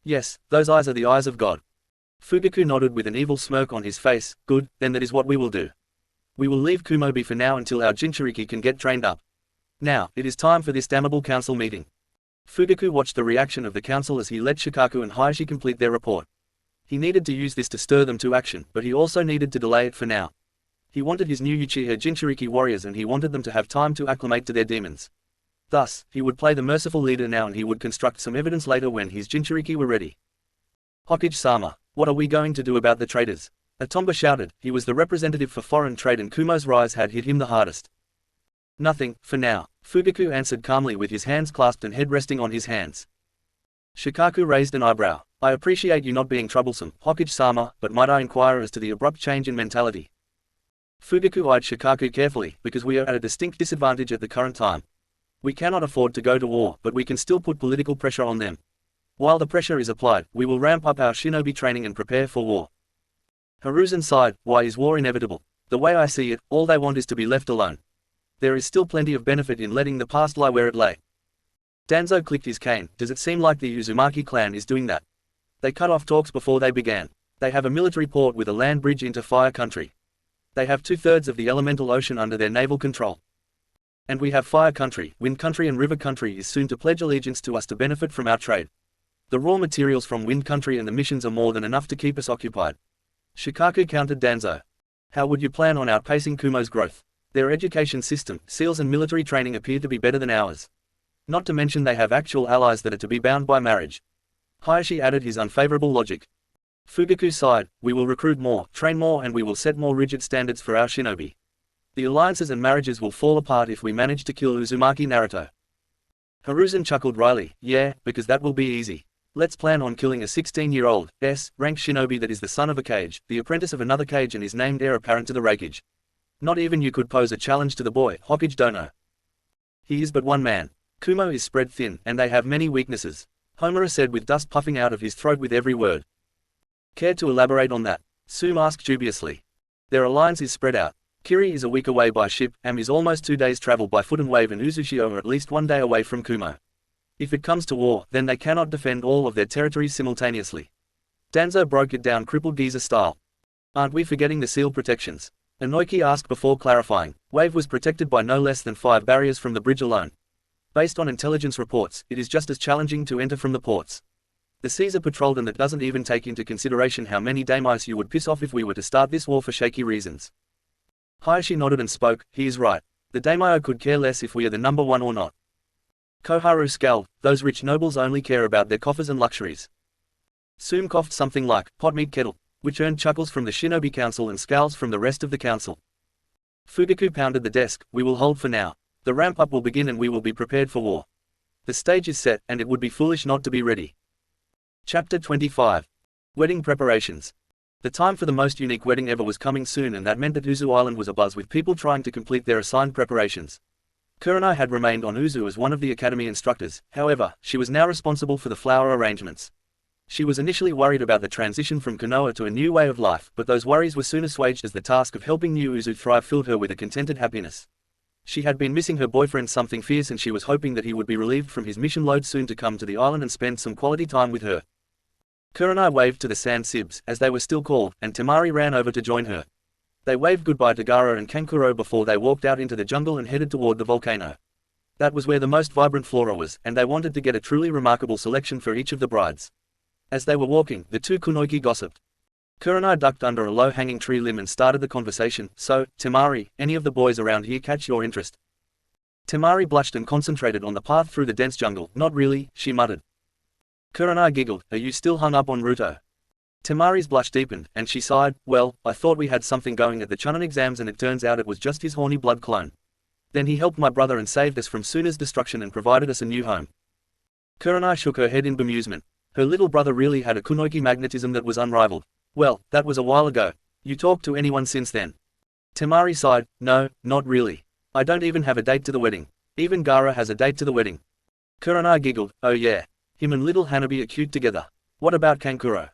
Yes, those eyes are the eyes of God. Fugaku nodded with an evil smirk on his face. Good, then that is what we will do. We will leave Kumo be for now until our Jinchuriki can get trained up. Now, it is time for this damnable council meeting. Fugaku watched the reaction of the council as he let Shikaku and Hayashi complete their report. He needed to use this to stir them to action, but he also needed to delay it for now. He wanted his new Uchiha Jinchuriki warriors and he wanted them to have time to acclimate to their demons. Thus, he would play the merciful leader now and he would construct some evidence later when his Jinchuriki were ready. Hokage-sama, what are we going to do about the traitors? Atomba shouted. He was the representative for foreign trade and Kumo's rise had hit him the hardest. Nothing, for now, Fugaku answered calmly with his hands clasped and head resting on his hands. Shikaku raised an eyebrow. I appreciate you not being troublesome, Hokage-sama, but might I inquire as to the abrupt change in mentality? Fugaku eyed Shikaku carefully, because we are at a distinct disadvantage at the current time. We cannot afford to go to war, but we can still put political pressure on them. While the pressure is applied, we will ramp up our shinobi training and prepare for war. Hiruzen sighed. Why is war inevitable? The way I see it, all they want is to be left alone. There is still plenty of benefit in letting the past lie where it lay. Danzo clicked his cane. Does it seem like the Uzumaki clan is doing that? They cut off talks before they began. They have a military port with a land bridge into Fire Country. They have 2/3 of the elemental ocean under their naval control. And we have Fire Country, Wind Country and River Country is soon to pledge allegiance to us to benefit from our trade. The raw materials from Wind Country and the missions are more than enough to keep us occupied. Shikaku countered Danzo. How would you plan on outpacing Kumo's growth? Their education system, seals and military training appear to be better than ours. Not to mention they have actual allies that are to be bound by marriage. Hayashi added his unfavorable logic. Fugaku sighed. We will recruit more, train more and we will set more rigid standards for our shinobi. The alliances and marriages will fall apart if we manage to kill Uzumaki Naruto. Hiruzen chuckled wryly. Yeah, because that will be easy. Let's plan on killing a 16-year-old, S-rank shinobi that is the son of a Kage, the apprentice of another Kage and is named heir apparent to the Reikage. Not even you could pose a challenge to the boy, Hokage Dono. He is but one man. Kumo is spread thin, and they have many weaknesses, Homura said with dust puffing out of his throat with every word. Care to elaborate on that? Sume asked dubiously. Their alliance is spread out. Kiri is a week away by ship, Am is almost 2 days travel by foot and Wave and Uzushio are at least 1 day away from Kumo. If it comes to war, then they cannot defend all of their territories simultaneously. Danzo broke it down crippled geezer style. Aren't we forgetting the seal protections? Inoki asked before clarifying. Wave was protected by no less than 5 barriers from the bridge alone. Based on intelligence reports, it is just as challenging to enter from the ports. The seas are patrolled and that doesn't even take into consideration how many daimyos you would piss off if we were to start this war for shaky reasons. Hayashi nodded and spoke. He is right. The daimyo could care less if we are the number one or not. Koharu scowled. Those rich nobles only care about their coffers and luxuries. Sume coughed something like, pot meat kettle, which earned chuckles from the shinobi council and scowls from the rest of the council. Fugaku pounded the desk. We will hold for now. The ramp-up will begin and we will be prepared for war. The stage is set, and it would be foolish not to be ready. Chapter 25. Wedding Preparations. The time for the most unique wedding ever was coming soon, and that meant that Uzu Island was abuzz with people trying to complete their assigned preparations. Kurenai had remained on Uzu as one of the academy instructors, however, she was now responsible for the flower arrangements. She was initially worried about the transition from Konoha to a new way of life, but those worries were soon assuaged as the task of helping new Uzu thrive filled her with a contented happiness. She had been missing her boyfriend something fierce, and she was hoping that he would be relieved from his mission load soon to come to the island and spend some quality time with her. Kurenai waved to the Sand Sibs, as they were still called, and Temari ran over to join her. They waved goodbye to Gaara and Kankuro before they walked out into the jungle and headed toward the volcano. That was where the most vibrant flora was, and they wanted to get a truly remarkable selection for each of the brides. As they were walking, the two Kunoiki gossiped. Kurenai ducked under a low-hanging tree limb and started the conversation. So, Temari, any of the boys around here catch your interest? Temari blushed and concentrated on the path through the dense jungle. Not really, she muttered. Kurenai giggled. Are you still hung up on Naruto? Temari's blush deepened, and she sighed. Well, I thought we had something going at the Chunin exams, and it turns out it was just his horny blood clone. Then he helped my brother and saved us from Suna's destruction and provided us a new home. Kurenai shook her head in bemusement. Her little brother really had a Kunoiki magnetism that was unrivaled. Well, that was a while ago. You talked to anyone since then? Temari sighed. No, not really. I don't even have a date to the wedding. Even Gaara has a date to the wedding. Kurenai giggled. Oh yeah. Him and little Hanabi are cute together. What about Kankuro?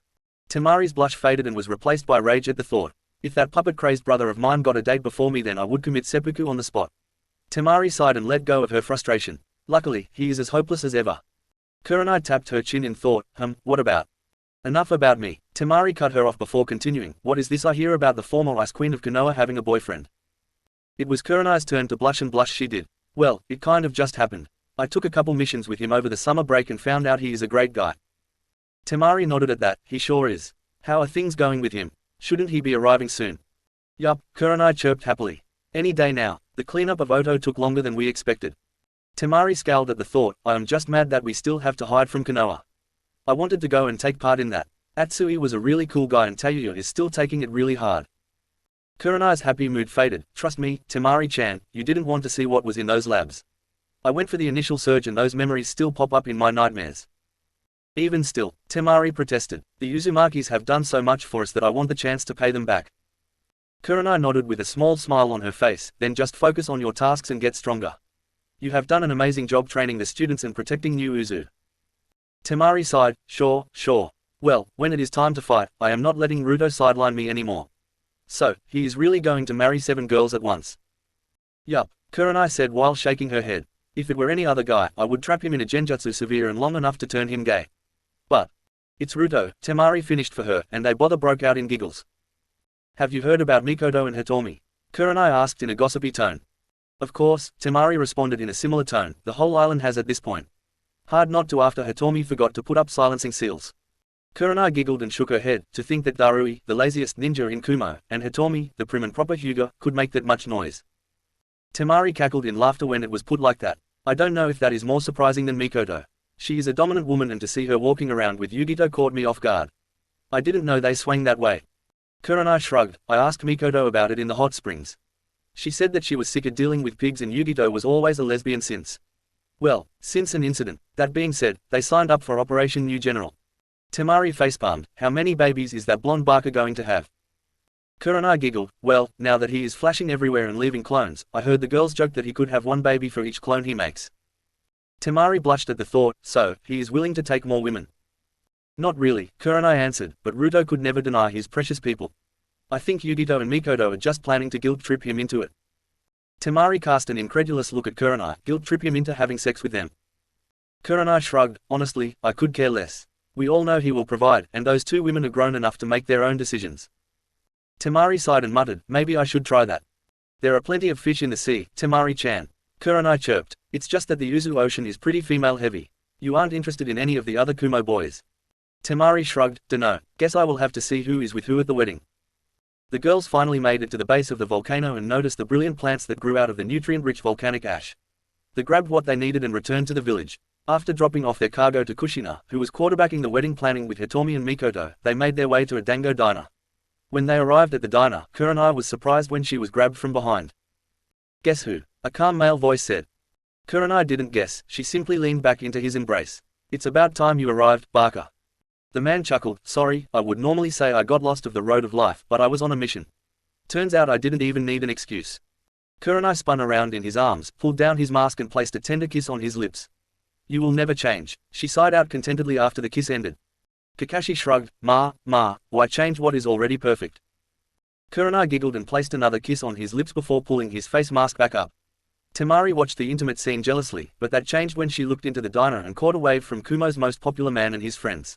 Temari's blush faded and was replaced by rage at the thought. If that puppet-crazed brother of mine got a date before me, then I would commit seppuku on the spot. Temari sighed and let go of her frustration. Luckily, he is as hopeless as ever. Kurenai tapped her chin in thought. What about? Enough about me. Temari cut her off before continuing. What is this I hear about the former Ice Queen of Konoha having a boyfriend? It was Kurenai's turn to blush, and blush she did. Well, it kind of just happened. I took a couple missions with him over the summer break and found out he is a great guy. Temari nodded at that. He sure is. How are things going with him? Shouldn't he be arriving soon? Yup, Kurenai chirped happily. Any day now. The cleanup of Oto took longer than we expected. Temari scowled at the thought. I am just mad that we still have to hide from Konoha. I wanted to go and take part in that. Atsui was a really cool guy, and Tayuya is still taking it really hard. Kurenai's happy mood faded. Trust me, Temari-chan, you didn't want to see what was in those labs. I went for the initial surge and those memories still pop up in my nightmares. Even still, Temari protested. The Uzumakis have done so much for us that I want the chance to pay them back. Kurenai nodded with a small smile on her face. Then just focus on your tasks and get stronger. You have done an amazing job training the students and protecting new Uzu. Temari sighed. Sure. Well, when it is time to fight, I am not letting Naruto sideline me anymore. So, he is really going to marry 7 girls at once? Yup, Kurenai said while shaking her head. If it were any other guy, I would trap him in a genjutsu severe and long enough to turn him gay. But it's Naruto, Temari finished for her, and they broke out in giggles. Have you heard about Mikoto and Hitomi? Kurenai asked in a gossipy tone. Of course, Temari responded in a similar tone. The whole island has at this point. Hard not to after Hitomi forgot to put up silencing seals. Kurenai giggled and shook her head. To think that Darui, the laziest ninja in Kumo, and Hitomi, the prim and proper Hyuga, could make that much noise. Temari cackled in laughter when it was put like that. I don't know if that is more surprising than Mikoto. She is a dominant woman, and to see her walking around with Yugito caught me off guard. I didn't know they swang that way. Kurenai shrugged. I asked Mikoto about it in the hot springs. She said that she was sick of dealing with pigs and Yugito was always a lesbian since. Well, since an incident. That being said, they signed up for Operation New General. Temari facepalmed. How many babies is that blonde barker going to have? Kurenai giggled. Well, now that he is flashing everywhere and leaving clones, I heard the girls joke that he could have 1 baby for each clone he makes. Temari blushed at the thought. So, he is willing to take more women? Not really, Kurenai answered, but Naruto could never deny his precious people. I think Yugito and Mikoto are just planning to guilt trip him into it. Temari cast an incredulous look at Kurenai. Guilt trip him into having sex with them? Kurenai shrugged. Honestly, I could care less. We all know he will provide, and those two women are grown enough to make their own decisions. Temari sighed and muttered, maybe I should try that. There are plenty of fish in the sea, Temari-chan. Kurenai chirped. It's just that the Uzu Ocean is pretty female-heavy. You aren't interested in any of the other Kumo boys. Temari shrugged, dunno, guess I will have to see who is with who at the wedding. The girls finally made it to the base of the volcano and noticed the brilliant plants that grew out of the nutrient-rich volcanic ash. They grabbed what they needed and returned to the village. After dropping off their cargo to Kushina, who was quarterbacking the wedding planning with Hitomi and Mikoto, they made their way to a dango diner. When they arrived at the diner, Kurenai was surprised when she was grabbed from behind. Guess who? A calm male voice said. Kurenai didn't guess, she simply leaned back into his embrace. It's about time you arrived, Barker. The man chuckled, sorry, I would normally say I got lost of the road of life, but I was on a mission. Turns out I didn't even need an excuse. Kurenai spun around in his arms, pulled down his mask and placed a tender kiss on his lips. You will never change, she sighed out contentedly after the kiss ended. Kakashi shrugged, why change what is already perfect? Kurenai giggled and placed another kiss on his lips before pulling his face mask back up. Temari watched the intimate scene jealously, but that changed when she looked into the diner and caught a wave from Kumo's most popular man and his friends.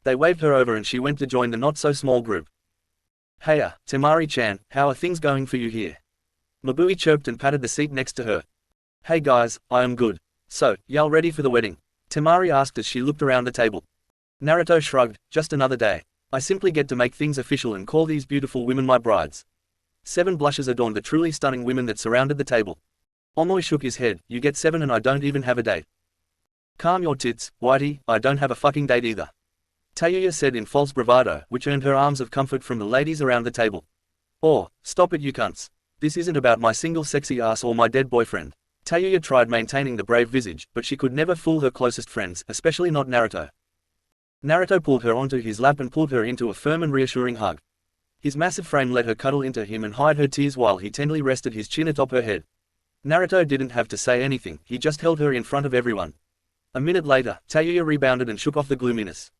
They waved her over and she went to join the not-so-small group. Heya, Temari-chan, how are things going for you here? Mabui chirped and patted the seat next to her. Hey guys, I am good. So, y'all ready for the wedding? Temari asked as she looked around the table. Naruto shrugged, just another day. I simply get to make things official and call these beautiful women my brides. 7 blushes adorned the truly stunning women that surrounded the table. Omoi shook his head, you get 7 and I don't even have a date. Calm your tits, Whitey, I don't have a fucking date either. Tayuya said in false bravado, which earned her arms of comfort from the ladies around the table. Or, stop it you cunts. This isn't about my single sexy ass or my dead boyfriend. Tayuya tried maintaining the brave visage, but she could never fool her closest friends, especially not Naruto. Naruto pulled her onto his lap and pulled her into a firm and reassuring hug. His massive frame let her cuddle into him and hide her tears while he tenderly rested his chin atop her head. Naruto didn't have to say anything, he just held her in front of everyone. A minute later, Tayuya rebounded and shook off the gloominess.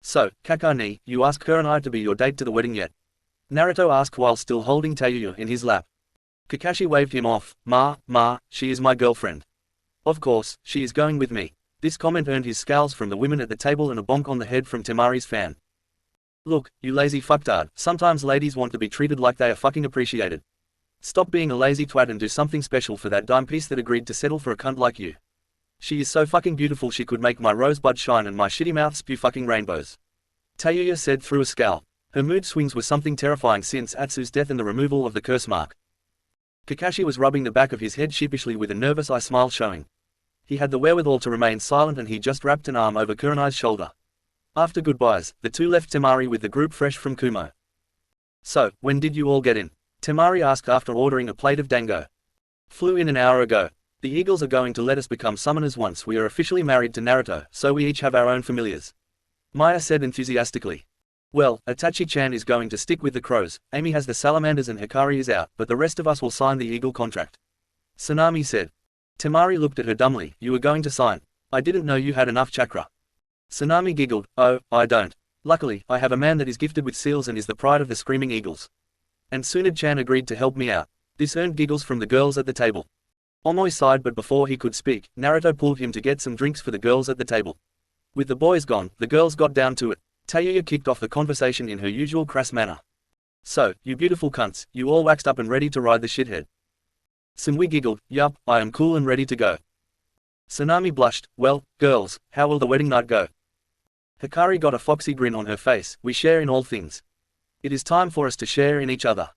So, Kakani, you asked Kurenai to be your date to the wedding yet? Naruto asked while still holding Tayuya in his lap. Kakashi waved him off, she is my girlfriend. Of course, she is going with me. This comment earned his scowls from the women at the table and a bonk on the head from Temari's fan. Look, you lazy fucktard, sometimes ladies want to be treated like they are fucking appreciated. Stop being a lazy twat and do something special for that dime piece that agreed to settle for a cunt like you. She is so fucking beautiful she could make my rosebud shine and my shitty mouth spew fucking rainbows. Tayuya said through a scowl. Her mood swings were something terrifying since Atsu's death and the removal of the curse mark. Kakashi was rubbing the back of his head sheepishly with a nervous eye smile showing. He had the wherewithal to remain silent and he just wrapped an arm over Kurenai's shoulder. After goodbyes, the two left Temari with the group fresh from Kumo. So, when did you all get in? Temari asked after ordering a plate of dango. Flew in an hour ago. The Eagles are going to let us become summoners once we are officially married to Naruto, so we each have our own familiars. Maya said enthusiastically. Well, Itachi-chan is going to stick with the crows, Amy has the salamanders and Hikari is out, but the rest of us will sign the eagle contract. Tsunami said. Temari looked at her dumbly, you were going to sign. I didn't know you had enough chakra. Tsunami giggled, oh, I don't. Luckily, I have a man that is gifted with seals and is the pride of the Screaming Eagles. And Tsunade-chan agreed to help me out. This earned giggles from the girls at the table. Omoi sighed but before he could speak, Naruto pulled him to get some drinks for the girls at the table. With the boys gone, the girls got down to it. Tayuya kicked off the conversation in her usual crass manner. So, you beautiful cunts, you all waxed up and ready to ride the shithead. Sunwi giggled, yup, I am cool and ready to go. Tsunami blushed, well, girls, how will the wedding night go? Hikari got a foxy grin on her face, we share in all things. It is time for us to share in each other.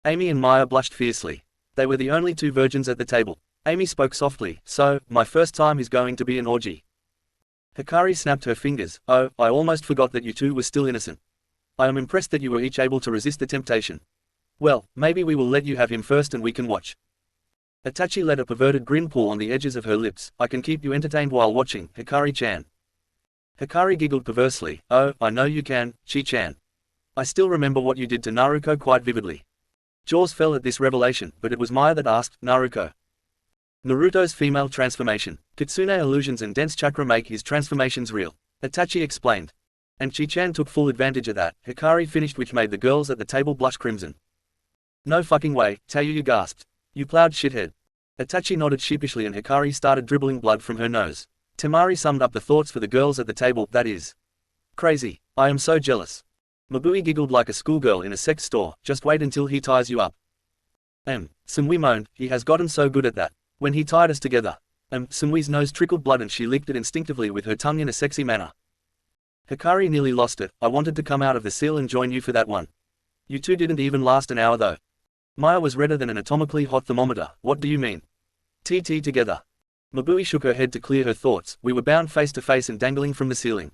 Amy and Maya blushed fiercely. They were the only 2 virgins at the table. Amy spoke softly, so, my first time is going to be an orgy. Hikari snapped her fingers, oh, I almost forgot that you 2 were still innocent. I am impressed that you were each able to resist the temptation. Well, maybe we will let you have him first and we can watch. Itachi let a perverted grin pull on the edges of her lips, I can keep you entertained while watching, Hikari-chan. Hikari giggled perversely, oh, I know you can, Chi-chan. I still remember what you did to Naruto quite vividly. Jaws fell at this revelation, but it was Maya that asked, Naruto. Naruto's female transformation. Kitsune illusions and dense chakra make his transformations real. Itachi explained. And Chi-chan took full advantage of that, Hikari finished, which made the girls at the table blush crimson. No fucking way, Tayuya gasped. You plowed shithead. Itachi nodded sheepishly and Hikari started dribbling blood from her nose. Temari summed up the thoughts for the girls at the table, that is. Crazy. I am so jealous. Mabui giggled like a schoolgirl in a sex store. Just wait until he ties you up. Sumui moaned. He has gotten so good at that. When he tied us together. Sumui's nose trickled blood and she licked it instinctively with her tongue in a sexy manner. Hikari nearly lost it. I wanted to come out of the seal and join you for that one. You two didn't even last an hour though. Maya was redder than an atomically hot thermometer. What do you mean? TT together. Mabui shook her head to clear her thoughts. We were bound face to face and dangling from the ceiling.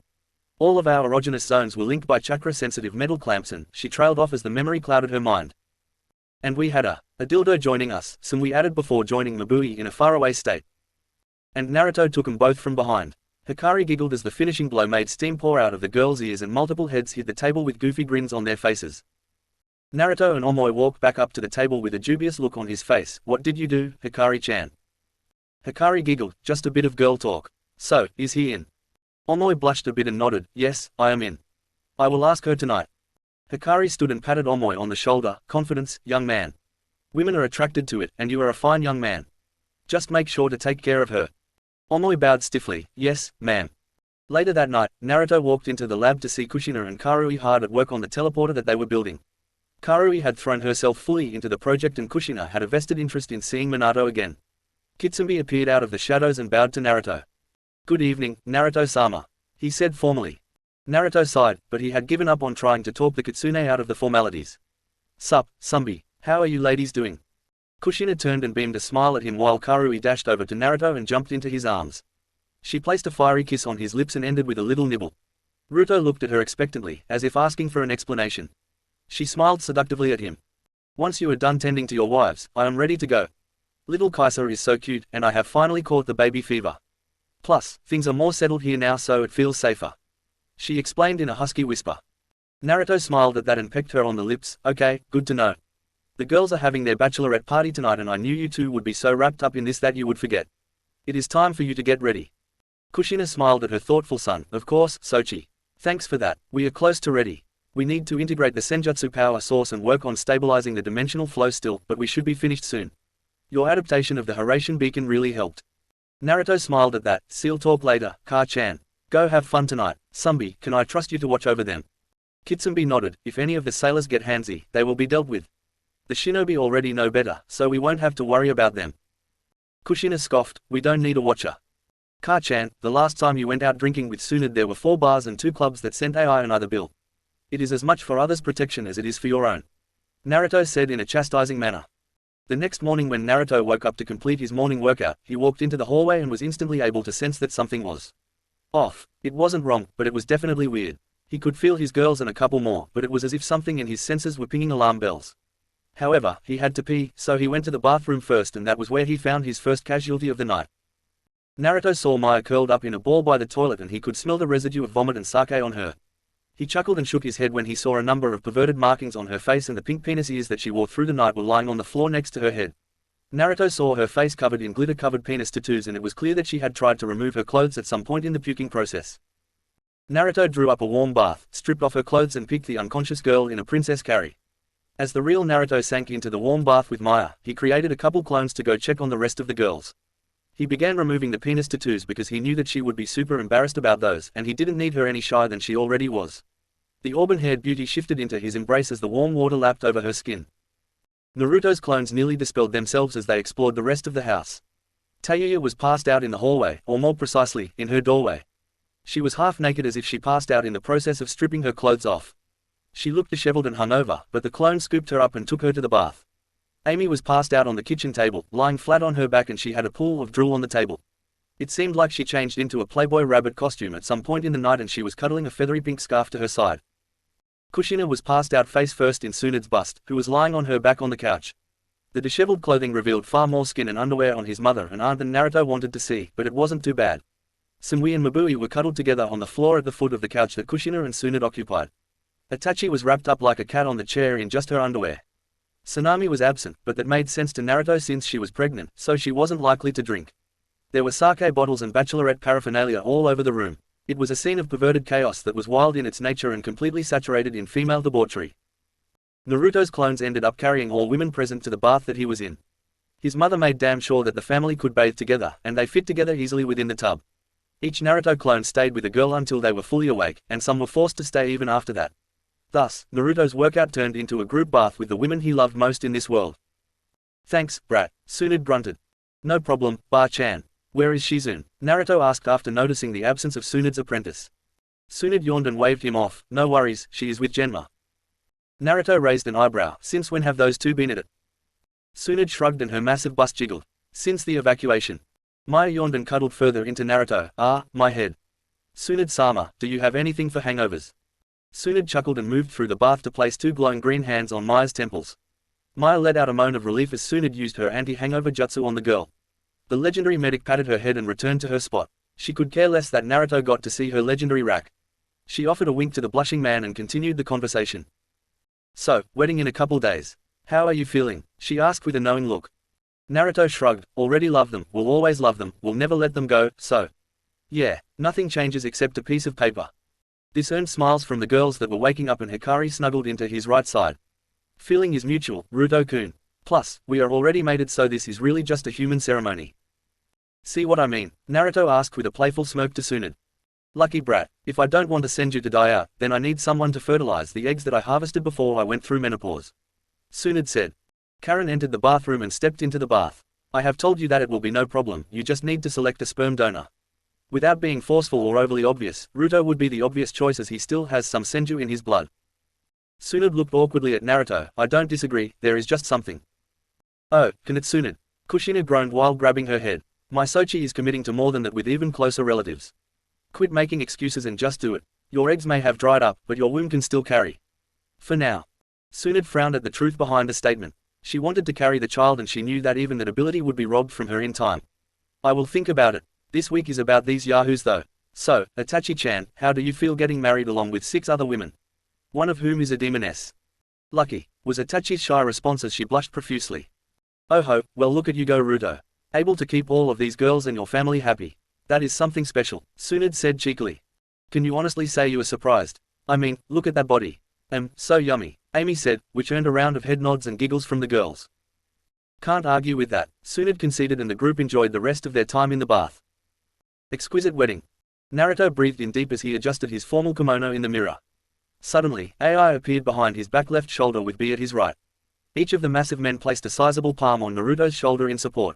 All of our erogenous zones were linked by chakra-sensitive metal clamps and she trailed off as the memory clouded her mind. And we had a dildo joining us, Sumui added before joining Mabui in a faraway state. And Naruto took them both from behind. Hikari giggled as the finishing blow made steam pour out of the girls' ears and multiple heads hit the table with goofy grins on their faces. Naruto and Omoi walked back up to the table with a dubious look on his face. What did you do, Hikari-chan? Hikari giggled, just a bit of girl talk. So, is he in? Omoi blushed a bit and nodded, yes, I am in. I will ask her tonight. Hikari stood and patted Omoi on the shoulder. Confidence, young man. Women are attracted to it, and you are a fine young man. Just make sure to take care of her. Omoi bowed stiffly, yes, ma'am. Later that night, Naruto walked into the lab to see Kushina and Karui hard at work on the teleporter that they were building. Karui had thrown herself fully into the project and Kushina had a vested interest in seeing Minato again. Kitsumi appeared out of the shadows and bowed to Naruto. Good evening, Naruto-sama. He said formally. Naruto sighed, but he had given up on trying to talk the kitsune out of the formalities. Sup, Sumbi, how are you ladies doing? Kushina turned and beamed a smile at him while Karui dashed over to Naruto and jumped into his arms. She placed a fiery kiss on his lips and ended with a little nibble. Ruto looked at her expectantly, as if asking for an explanation. She smiled seductively at him. Once you are done tending to your wives, I am ready to go. Little Kaisa is so cute, and I have finally caught the baby fever. Plus, things are more settled here now so it feels safer. She explained in a husky whisper. Naruto smiled at that and pecked her on the lips. Okay, good to know. The girls are having their bachelorette party tonight and I knew you two would be so wrapped up in this that you would forget. It is time for you to get ready. Kushina smiled at her thoughtful son. Of course, Sochi. Thanks for that. We are close to ready. We need to integrate the Senjutsu power source and work on stabilizing the dimensional flow still, but we should be finished soon. Your adaptation of the Horatian beacon really helped. Naruto smiled at that. Seal talk later, Ka-chan. Go have fun tonight. Sumbi, can I trust you to watch over them? Kitsumi nodded. If any of the sailors get handsy, they will be dealt with. The shinobi already know better, so we won't have to worry about them. Kushina scoffed. We don't need a watcher. Ka-chan, the last time you went out drinking with Tsunade there were 4 bars and 2 clubs that sent AI another bill. It is as much for others' protection as it is for your own. Naruto said in a chastising manner. The next morning when Naruto woke up to complete his morning workout, he walked into the hallway and was instantly able to sense that something was off. It wasn't wrong, but it was definitely weird. He could feel his girls and a couple more, but it was as if something in his senses were pinging alarm bells. However, he had to pee, so he went to the bathroom first and that was where he found his first casualty of the night. Naruto saw Maya curled up in a ball by the toilet and he could smell the residue of vomit and sake on her. He chuckled and shook his head when he saw a number of perverted markings on her face and the pink penis ears that she wore through the night were lying on the floor next to her head. Naruto saw her face covered in glitter-covered penis tattoos and it was clear that she had tried to remove her clothes at some point in the puking process. Naruto drew up a warm bath, stripped off her clothes and picked the unconscious girl in a princess carry. As the real Naruto sank into the warm bath with Maya, he created a couple clones to go check on the rest of the girls. He began removing the penis tattoos because he knew that she would be super embarrassed about those and he didn't need her any shy than she already was. The auburn-haired beauty shifted into his embrace as the warm water lapped over her skin. Naruto's clones nearly dispelled themselves as they explored the rest of the house. Tayuya was passed out in the hallway, or more precisely, in her doorway. She was half naked as if she passed out in the process of stripping her clothes off. She looked disheveled and hungover, but the clone scooped her up and took her to the bath. Amy was passed out on the kitchen table, lying flat on her back and she had a pool of drool on the table. It seemed like she changed into a Playboy rabbit costume at some point in the night and she was cuddling a feathery pink scarf to her side. Kushina was passed out face first in Tsunade's bust, who was lying on her back on the couch. The disheveled clothing revealed far more skin and underwear on his mother and aunt than Naruto wanted to see, but it wasn't too bad. Sumui and Mabui were cuddled together on the floor at the foot of the couch that Kushina and Tsunade occupied. Itachi was wrapped up like a cat on the chair in just her underwear. Tsunami was absent, but that made sense to Naruto since she was pregnant, so she wasn't likely to drink. There were sake bottles and bachelorette paraphernalia all over the room. It was a scene of perverted chaos that was wild in its nature and completely saturated in female debauchery. Naruto's clones ended up carrying all women present to the bath that he was in. His mother made damn sure that the family could bathe together, and they fit together easily within the tub. Each Naruto clone stayed with a girl until they were fully awake, and some were forced to stay even after that. Thus, Naruto's workout turned into a group bath with the women he loved most in this world. Thanks, brat, Tsunade grunted. No problem, Ba-chan. Where is Shizune? Naruto asked after noticing the absence of Tsunade's apprentice. Tsunade yawned and waved him off. No worries, she is with Genma. Naruto raised an eyebrow. Since when have those two been at it? Tsunade shrugged and her massive bust jiggled. Since the evacuation. Maya yawned and cuddled further into Naruto. Ah, my head. Tsunade-sama, do you have anything for hangovers? Tsunade chuckled and moved through the bath to place two glowing green hands on Maya's temples. Maya let out a moan of relief as Tsunade used her anti-hangover jutsu on the girl. The legendary medic patted her head and returned to her spot. She could care less that Naruto got to see her legendary rack. She offered a wink to the blushing man and continued the conversation. So, wedding in a couple days. How are you feeling? She asked with a knowing look. Naruto shrugged. Already love them, will always love them, will never let them go, so. Yeah, nothing changes except a piece of paper. This earned smiles from the girls that were waking up and Hikari snuggled into his right side. Feeling is mutual, Ruto-kun. Plus, we are already mated, so this is really just a human ceremony. See what I mean? Naruto asked with a playful smirk to Tsunade. Lucky brat, if I don't want to send you to die out, then I need someone to fertilize the eggs that I harvested before I went through menopause. Tsunade said. Karen entered the bathroom and stepped into the bath. I have told you that it will be no problem, you just need to select a sperm donor. Without being forceful or overly obvious, Ruto would be the obvious choice as he still has some senju in his blood. Tsunade looked awkwardly at Naruto. I don't disagree, there is just something. Oh, can it Tsunade? Kushina groaned while grabbing her head. My Sochi is committing to more than that with even closer relatives. Quit making excuses and just do it. Your eggs may have dried up, but your womb can still carry. For now. Tsunade frowned at the truth behind the statement. She wanted to carry the child and she knew that even that ability would be robbed from her in time. I will think about it. This week is about these yahoos though. So, Itachi-chan, how do you feel getting married along with 6 other women? One of whom is a demoness. Lucky, was Itachi's shy response as she blushed profusely. Oh ho, well look at you go Ruto. Able to keep all of these girls and your family happy. That is something special, Tsunade said cheekily. Can you honestly say you were surprised? I mean, look at that body. So yummy, Amy said, which earned a round of head nods and giggles from the girls. Can't argue with that, Tsunade conceded and the group enjoyed the rest of their time in the bath. Exquisite wedding. Naruto breathed in deep as he adjusted his formal kimono in the mirror. Suddenly, AI appeared behind his back left shoulder with B at his right. Each of the massive men placed a sizable palm on Naruto's shoulder in support.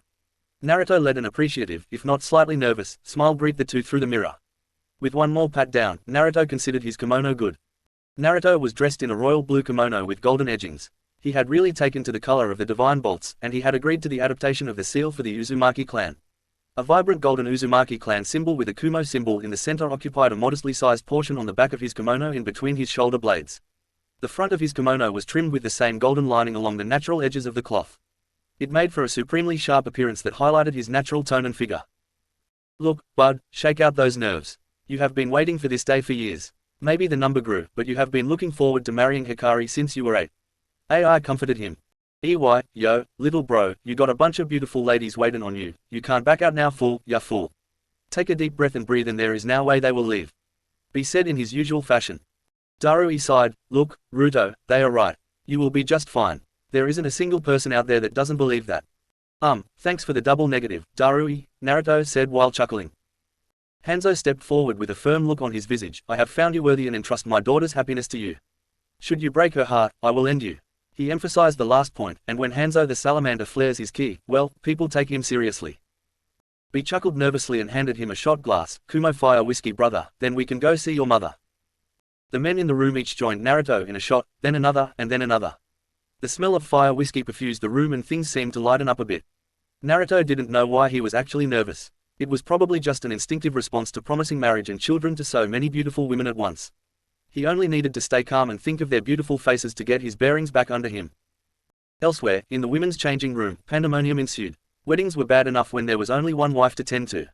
Naruto led an appreciative, if not slightly nervous, smile greet the two through the mirror. With one more pat down, Naruto considered his kimono good. Naruto was dressed in a royal blue kimono with golden edgings. He had really taken to the color of the divine bolts, and he had agreed to the adaptation of the seal for the Uzumaki clan. A vibrant golden Uzumaki clan symbol with a Kumo symbol in the center occupied a modestly sized portion on the back of his kimono in between his shoulder blades. The front of his kimono was trimmed with the same golden lining along the natural edges of the cloth. It made for a supremely sharp appearance that highlighted his natural tone and figure. Look, bud, shake out those nerves. You have been waiting for this day for years. Maybe the number grew, but you have been looking forward to marrying Hikari since you were 8. AI comforted him. Yo, little bro, you got a bunch of beautiful ladies waiting on you. You can't back out now fool, ya fool. Take a deep breath and breathe and there is no way they will leave. B said in his usual fashion. Darui sighed. Look, Ruto, they are right. You will be just fine. There isn't a single person out there that doesn't believe that. Thanks for the double negative, Darui, Naruto said while chuckling. Hanzo stepped forward with a firm look on his visage. I have found you worthy and entrust my daughter's happiness to you. Should you break her heart, I will end you. He emphasized the last point, and when Hanzo the salamander flares his ki, well, people take him seriously. B chuckled nervously and handed him a shot glass. Kumo fire whiskey brother, then we can go see your mother. The men in the room each joined Naruto in a shot, then another, and then another. The smell of fire whiskey perfused the room and things seemed to lighten up a bit. Naruto didn't know why he was actually nervous. It was probably just an instinctive response to promising marriage and children to so many beautiful women at once. He only needed to stay calm and think of their beautiful faces to get his bearings back under him. Elsewhere, in the women's changing room, pandemonium ensued. Weddings were bad enough when there was only one wife to tend to.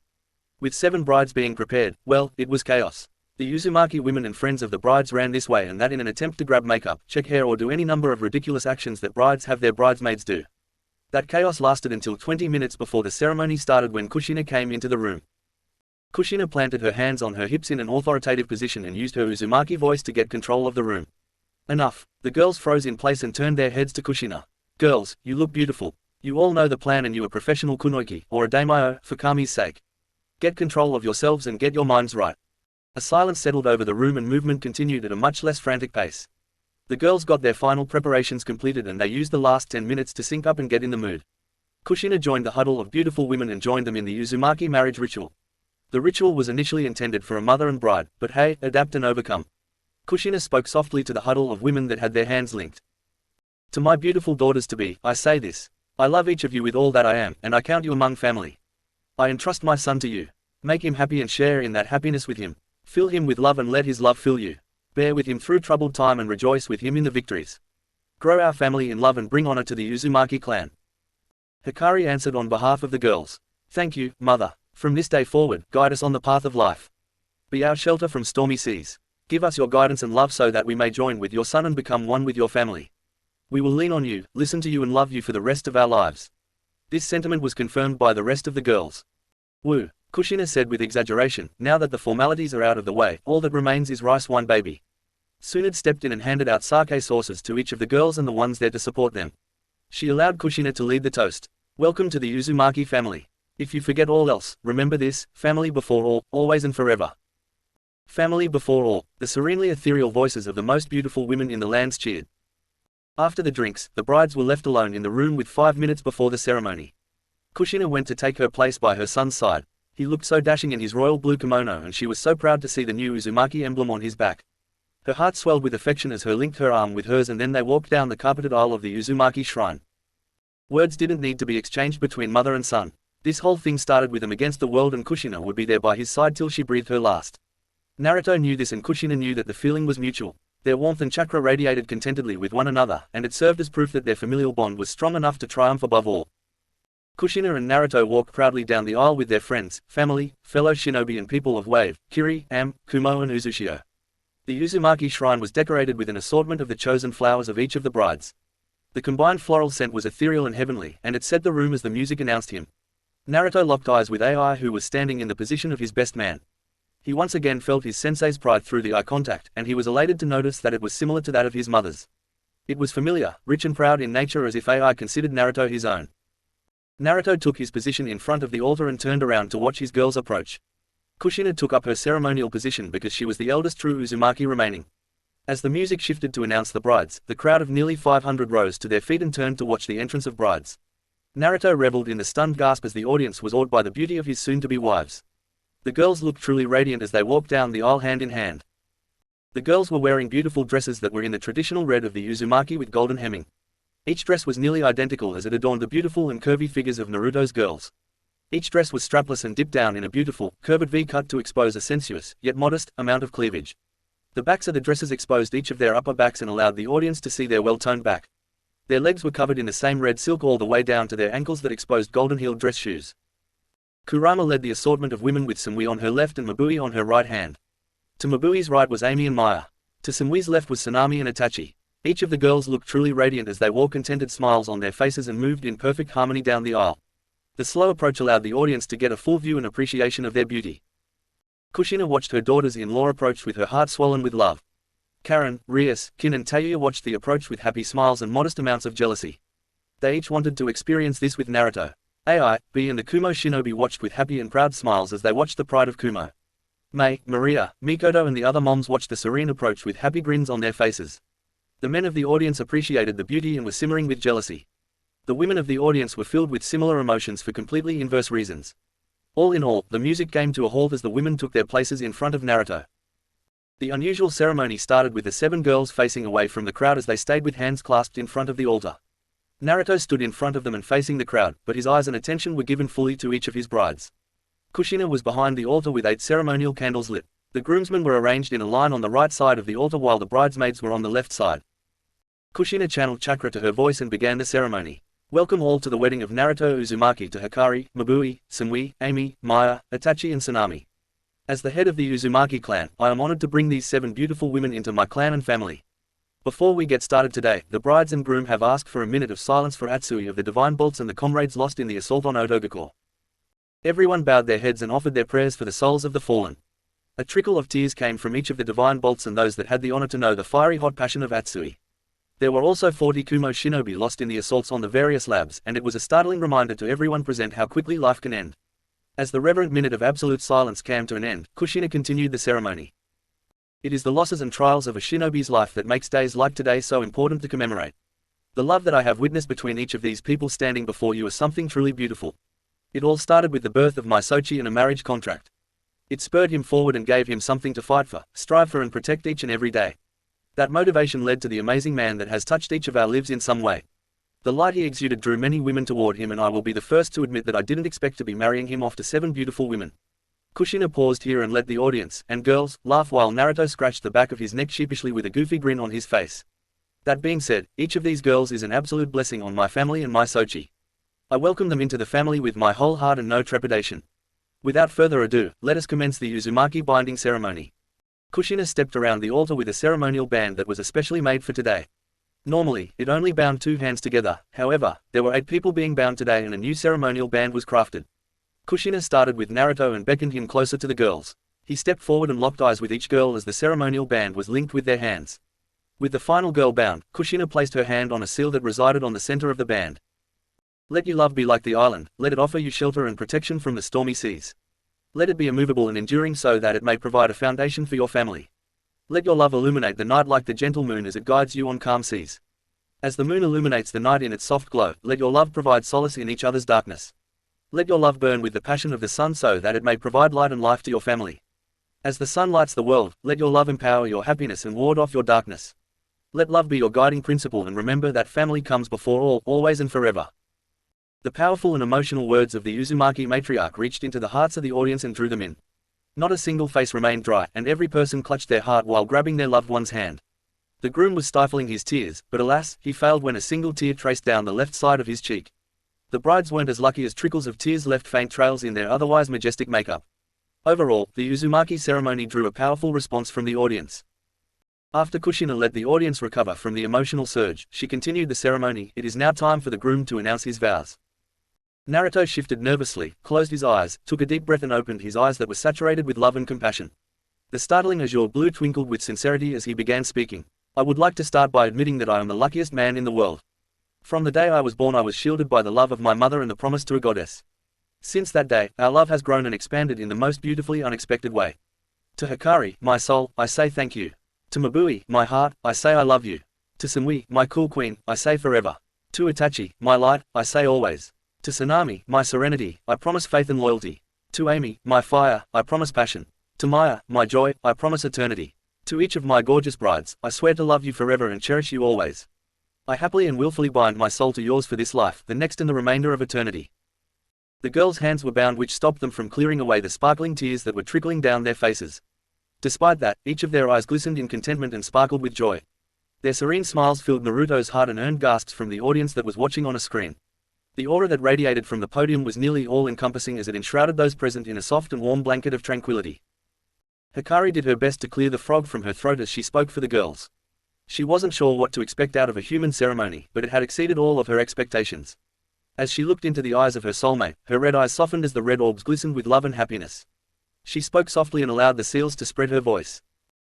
With 7 brides being prepared, well, it was chaos. The Uzumaki women and friends of the brides ran this way and that in an attempt to grab makeup, check hair or do any number of ridiculous actions that brides have their bridesmaids do. That chaos lasted until 20 minutes before the ceremony started when Kushina came into the room. Kushina planted her hands on her hips in an authoritative position and used her Uzumaki voice to get control of the room. Enough. The girls froze in place and turned their heads to Kushina. Girls, you look beautiful. You all know the plan and you are professional kunoichi, or a daimyo, for Kami's sake. Get control of yourselves and get your minds right. A silence settled over the room and movement continued at a much less frantic pace. The girls got their final preparations completed and they used the last 10 minutes to sync up and get in the mood. Kushina joined the huddle of beautiful women and joined them in the Uzumaki marriage ritual. The ritual was initially intended for a mother and bride, but hey, adapt and overcome. Kushina spoke softly to the huddle of women that had their hands linked. To my beautiful daughters-to-be, I say this. I love each of you with all that I am, and I count you among family. I entrust my son to you. Make him happy and share in that happiness with him. Fill him with love and let his love fill you. Bear with him through troubled time and rejoice with him in the victories. Grow our family in love and bring honor to the Uzumaki clan. Hikari answered on behalf of the girls. Thank you, mother. From this day forward, guide us on the path of life. Be our shelter from stormy seas. Give us your guidance and love so that we may join with your son and become one with your family. We will lean on you, listen to you and love you for the rest of our lives. This sentiment was confirmed by the rest of the girls. Woo, Kushina said with exaggeration, now that the formalities are out of the way, all that remains is rice wine baby. Tsunade stepped in and handed out sake saucers to each of the girls and the ones there to support them. She allowed Kushina to lead the toast. Welcome to the Uzumaki family. If you forget all else, remember this, family before all, always and forever. Family before all, the serenely ethereal voices of the most beautiful women in the lands cheered. After the drinks, the brides were left alone in the room with 5 minutes before the ceremony. Kushina went to take her place by her son's side. He looked so dashing in his royal blue kimono and she was so proud to see the new Uzumaki emblem on his back. Her heart swelled with affection as her linked her arm with hers and then they walked down the carpeted aisle of the Uzumaki shrine. Words didn't need to be exchanged between mother and son. This whole thing started with them against the world and Kushina would be there by his side till she breathed her last. Naruto knew this and Kushina knew that the feeling was mutual. Their warmth and chakra radiated contentedly with one another, and it served as proof that their familial bond was strong enough to triumph above all. Kushina and Naruto walked proudly down the aisle with their friends, family, fellow shinobi and people of Wave, Kiri, Am, Kumo and Uzushio. The Uzumaki shrine was decorated with an assortment of the chosen flowers of each of the brides. The combined floral scent was ethereal and heavenly, and it set the room as the music announced him. Naruto locked eyes with Ai who was standing in the position of his best man. He once again felt his sensei's pride through the eye contact, and he was elated to notice that it was similar to that of his mother's. It was familiar, rich and proud in nature as if Ai considered Naruto his own. Naruto took his position in front of the altar and turned around to watch his girls approach. Kushina took up her ceremonial position because she was the eldest true Uzumaki remaining. As the music shifted to announce the brides, the crowd of nearly 500 rose to their feet and turned to watch the entrance of brides. Naruto reveled in the stunned gasp as the audience was awed by the beauty of his soon-to-be wives. The girls looked truly radiant as they walked down the aisle hand in hand. The girls were wearing beautiful dresses that were in the traditional red of the Uzumaki with golden hemming. Each dress was nearly identical as it adorned the beautiful and curvy figures of Naruto's girls. Each dress was strapless and dipped down in a beautiful, curved V-cut to expose a sensuous, yet modest, amount of cleavage. The backs of the dresses exposed each of their upper backs and allowed the audience to see their well-toned back. Their legs were covered in the same red silk all the way down to their ankles that exposed golden-heeled dress shoes. Kurama led the assortment of women with Sumui on her left and Mabui on her right hand. To Mabui's right was Amy and Maya. To Sumi's left was Sanami and Itachi. Each of the girls looked truly radiant as they wore contented smiles on their faces and moved in perfect harmony down the aisle. The slow approach allowed the audience to get a full view and appreciation of their beauty. Kushina watched her daughters-in-law approach with her heart swollen with love. Karen, Rias, Kin and Tayuya watched the approach with happy smiles and modest amounts of jealousy. They each wanted to experience this with Naruto. Ai, B and the Kumo shinobi watched with happy and proud smiles as they watched the pride of Kumo. Mei, Maria, Mikoto and the other moms watched the serene approach with happy grins on their faces. The men of the audience appreciated the beauty and were simmering with jealousy. The women of the audience were filled with similar emotions for completely inverse reasons. All in all, the music came to a halt as the women took their places in front of Naruto. The unusual ceremony started with the 7 girls facing away from the crowd as they stayed with hands clasped in front of the altar. Naruto stood in front of them and facing the crowd, but his eyes and attention were given fully to each of his brides. Kushina was behind the altar with 8 ceremonial candles lit. The groomsmen were arranged in a line on the right side of the altar while the bridesmaids were on the left side. Kushina channeled chakra to her voice and began the ceremony. Welcome all to the wedding of Naruto Uzumaki to Hikari, Mabui, Sumui, Amy, Maya, Itachi and Sanami. As the head of the Uzumaki clan, I am honored to bring these 7 beautiful women into my clan and family. Before we get started today, the brides and groom have asked for a minute of silence for Atsui of the Divine Bolts and the comrades lost in the assault on Otogakure. Everyone bowed their heads and offered their prayers for the souls of the fallen. A trickle of tears came from each of the Divine Bolts and those that had the honor to know the fiery hot passion of Atsui. There were also 40 Kumo shinobi lost in the assaults on the various labs, and it was a startling reminder to everyone present how quickly life can end. As the reverent minute of absolute silence came to an end, Kushina continued the ceremony. It is the losses and trials of a shinobi's life that makes days like today so important to commemorate. The love that I have witnessed between each of these people standing before you is something truly beautiful. It all started with the birth of my Sochi and a marriage contract. It spurred him forward and gave him something to fight for, strive for and protect each and every day. That motivation led to the amazing man that has touched each of our lives in some way. The light he exuded drew many women toward him, and I will be the first to admit that I didn't expect to be marrying him off to 7 beautiful women. Kushina paused here and let the audience, and girls, laugh while Naruto scratched the back of his neck sheepishly with a goofy grin on his face. That being said, each of these girls is an absolute blessing on my family and my Sochi. I welcome them into the family with my whole heart and no trepidation. Without further ado, let us commence the Uzumaki binding ceremony. Kushina stepped around the altar with a ceremonial band that was especially made for today. Normally, it only bound 2 hands together, however, there were 8 people being bound today and a new ceremonial band was crafted. Kushina started with Naruto and beckoned him closer to the girls. He stepped forward and locked eyes with each girl as the ceremonial band was linked with their hands. With the final girl bound, Kushina placed her hand on a seal that resided on the center of the band. Let your love be like the island, let it offer you shelter and protection from the stormy seas. Let it be immovable and enduring so that it may provide a foundation for your family. Let your love illuminate the night like the gentle moon as it guides you on calm seas. As the moon illuminates the night in its soft glow, let your love provide solace in each other's darkness. Let your love burn with the passion of the sun so that it may provide light and life to your family. As the sun lights the world, let your love empower your happiness and ward off your darkness. Let love be your guiding principle and remember that family comes before all, always and forever. The powerful and emotional words of the Uzumaki matriarch reached into the hearts of the audience and drew them in. Not a single face remained dry, and every person clutched their heart while grabbing their loved one's hand. The groom was stifling his tears, but alas, he failed when a single tear traced down the left side of his cheek. The brides weren't as lucky as trickles of tears left faint trails in their otherwise majestic makeup. Overall, the Uzumaki ceremony drew a powerful response from the audience. After Kushina let the audience recover from the emotional surge, she continued the ceremony. It is now time for the groom to announce his vows. Naruto shifted nervously, closed his eyes, took a deep breath and opened his eyes that were saturated with love and compassion. The startling azure blue twinkled with sincerity as he began speaking. I would like to start by admitting that I am the luckiest man in the world. From the day I was born I was shielded by the love of my mother and the promise to a goddess. Since that day, our love has grown and expanded in the most beautifully unexpected way. To Hikari, my soul, I say thank you. To Mabui, my heart, I say I love you. To Samui, my cool queen, I say forever. To Itachi, my light, I say always. To Sanami, my serenity, I promise faith and loyalty. To Amy, my fire, I promise passion. To Maya, my joy, I promise eternity. To each of my gorgeous brides, I swear to love you forever and cherish you always. I happily and willfully bind my soul to yours for this life, the next and the remainder of eternity. The girls' hands were bound, which stopped them from clearing away the sparkling tears that were trickling down their faces. Despite that, each of their eyes glistened in contentment and sparkled with joy. Their serene smiles filled Naruto's heart and earned gasps from the audience that was watching on a screen. The aura that radiated from the podium was nearly all-encompassing as it enshrouded those present in a soft and warm blanket of tranquility. Hikari did her best to clear the frog from her throat as she spoke for the girls. She wasn't sure what to expect out of a human ceremony, but it had exceeded all of her expectations. As she looked into the eyes of her soulmate, her red eyes softened as the red orbs glistened with love and happiness. She spoke softly and allowed the seals to spread her voice.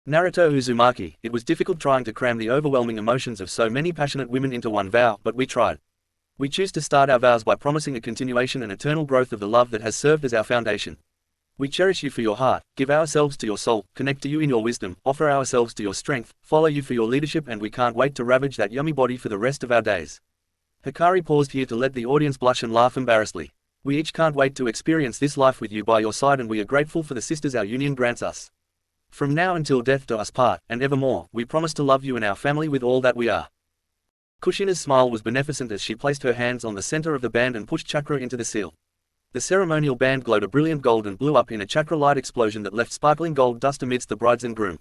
Naruto Uzumaki, it was difficult trying to cram the overwhelming emotions of so many passionate women into one vow, but we tried. We choose to start our vows by promising a continuation and eternal growth of the love that has served as our foundation. We cherish you for your heart, give ourselves to your soul, connect to you in your wisdom, offer ourselves to your strength, follow you for your leadership, and we can't wait to ravage that yummy body for the rest of our days. Hikari paused here to let the audience blush and laugh embarrassedly. We each can't wait to experience this life with you by your side, and we are grateful for the sisters our union grants us. From now until death do us part, and evermore, we promise to love you and our family with all that we are. Kushina's smile was beneficent as she placed her hands on the center of the band and pushed chakra into the seal. The ceremonial band glowed a brilliant gold and blew up in a chakra light explosion that left sparkling gold dust amidst the brides and groom.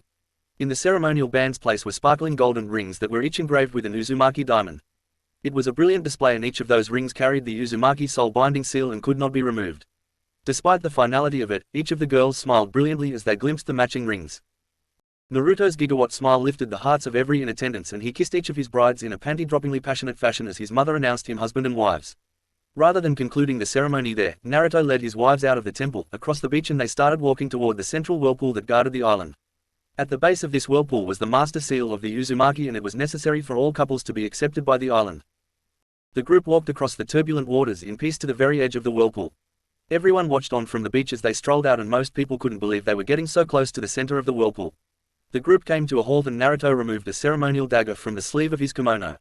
In the ceremonial band's place were sparkling golden rings that were each engraved with an Uzumaki diamond. It was a brilliant display, and each of those rings carried the Uzumaki soul binding seal and could not be removed. Despite the finality of it, each of the girls smiled brilliantly as they glimpsed the matching rings. Naruto's gigawatt smile lifted the hearts of every in attendance, and he kissed each of his brides in a panty-droppingly passionate fashion as his mother announced him husband and wives. Rather than concluding the ceremony there, Naruto led his wives out of the temple, across the beach, and they started walking toward the central whirlpool that guarded the island. At the base of this whirlpool was the master seal of the Uzumaki, and it was necessary for all couples to be accepted by the island. The group walked across the turbulent waters in peace to the very edge of the whirlpool. Everyone watched on from the beach as they strolled out, and most people couldn't believe they were getting so close to the center of the whirlpool. The group came to a halt and Naruto removed a ceremonial dagger from the sleeve of his kimono.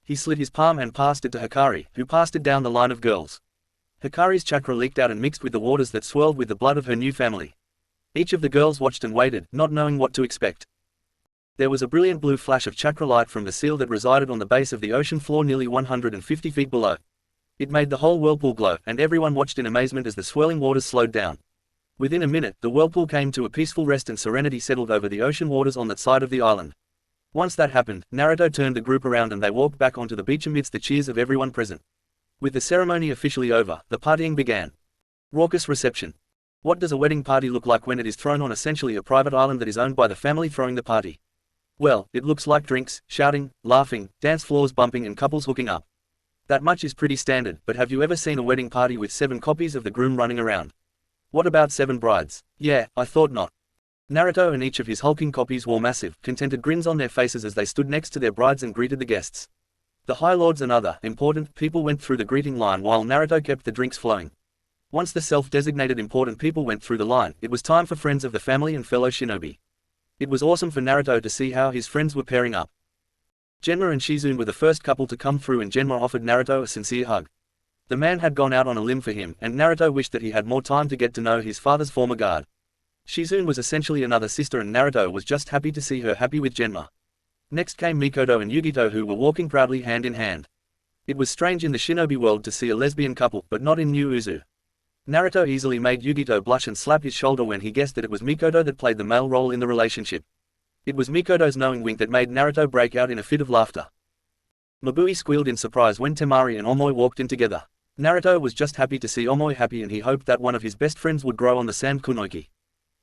He slit his palm and passed it to Hikari, who passed it down the line of girls. Hikari's chakra leaked out and mixed with the waters that swirled with the blood of her new family. Each of the girls watched and waited, not knowing what to expect. There was a brilliant blue flash of chakra light from the seal that resided on the base of the ocean floor nearly 150 feet below. It made the whole whirlpool glow, and everyone watched in amazement as the swirling waters slowed down. Within a minute, the whirlpool came to a peaceful rest and serenity settled over the ocean waters on that side of the island. Once that happened, Naruto turned the group around and they walked back onto the beach amidst the cheers of everyone present. With the ceremony officially over, the partying began. Raucous reception. What does a wedding party look like when it is thrown on essentially a private island that is owned by the family throwing the party? Well, it looks like drinks, shouting, laughing, dance floors bumping and couples hooking up. That much is pretty standard, but have you ever seen a wedding party with 7 copies of the groom running around? What about 7 brides? Yeah, I thought not. Naruto and each of his hulking copies wore massive, contented grins on their faces as they stood next to their brides and greeted the guests. The High Lords and other important people went through the greeting line while Naruto kept the drinks flowing. Once the self-designated important people went through the line, it was time for friends of the family and fellow shinobi. It was awesome for Naruto to see how his friends were pairing up. Genma and Shizune were the first couple to come through and Genma offered Naruto a sincere hug. The man had gone out on a limb for him, and Naruto wished that he had more time to get to know his father's former guard. Shizune was essentially another sister and Naruto was just happy to see her happy with Genma. Next came Mikoto and Yugito, who were walking proudly hand in hand. It was strange in the shinobi world to see a lesbian couple, but not in New Uzu. Naruto easily made Yugito blush and slap his shoulder when he guessed that it was Mikoto that played the male role in the relationship. It was Mikoto's knowing wink that made Naruto break out in a fit of laughter. Mabui squealed in surprise when Temari and Omoi walked in together. Naruto was just happy to see Omoi happy and he hoped that one of his best friends would grow on the sand kunoichi.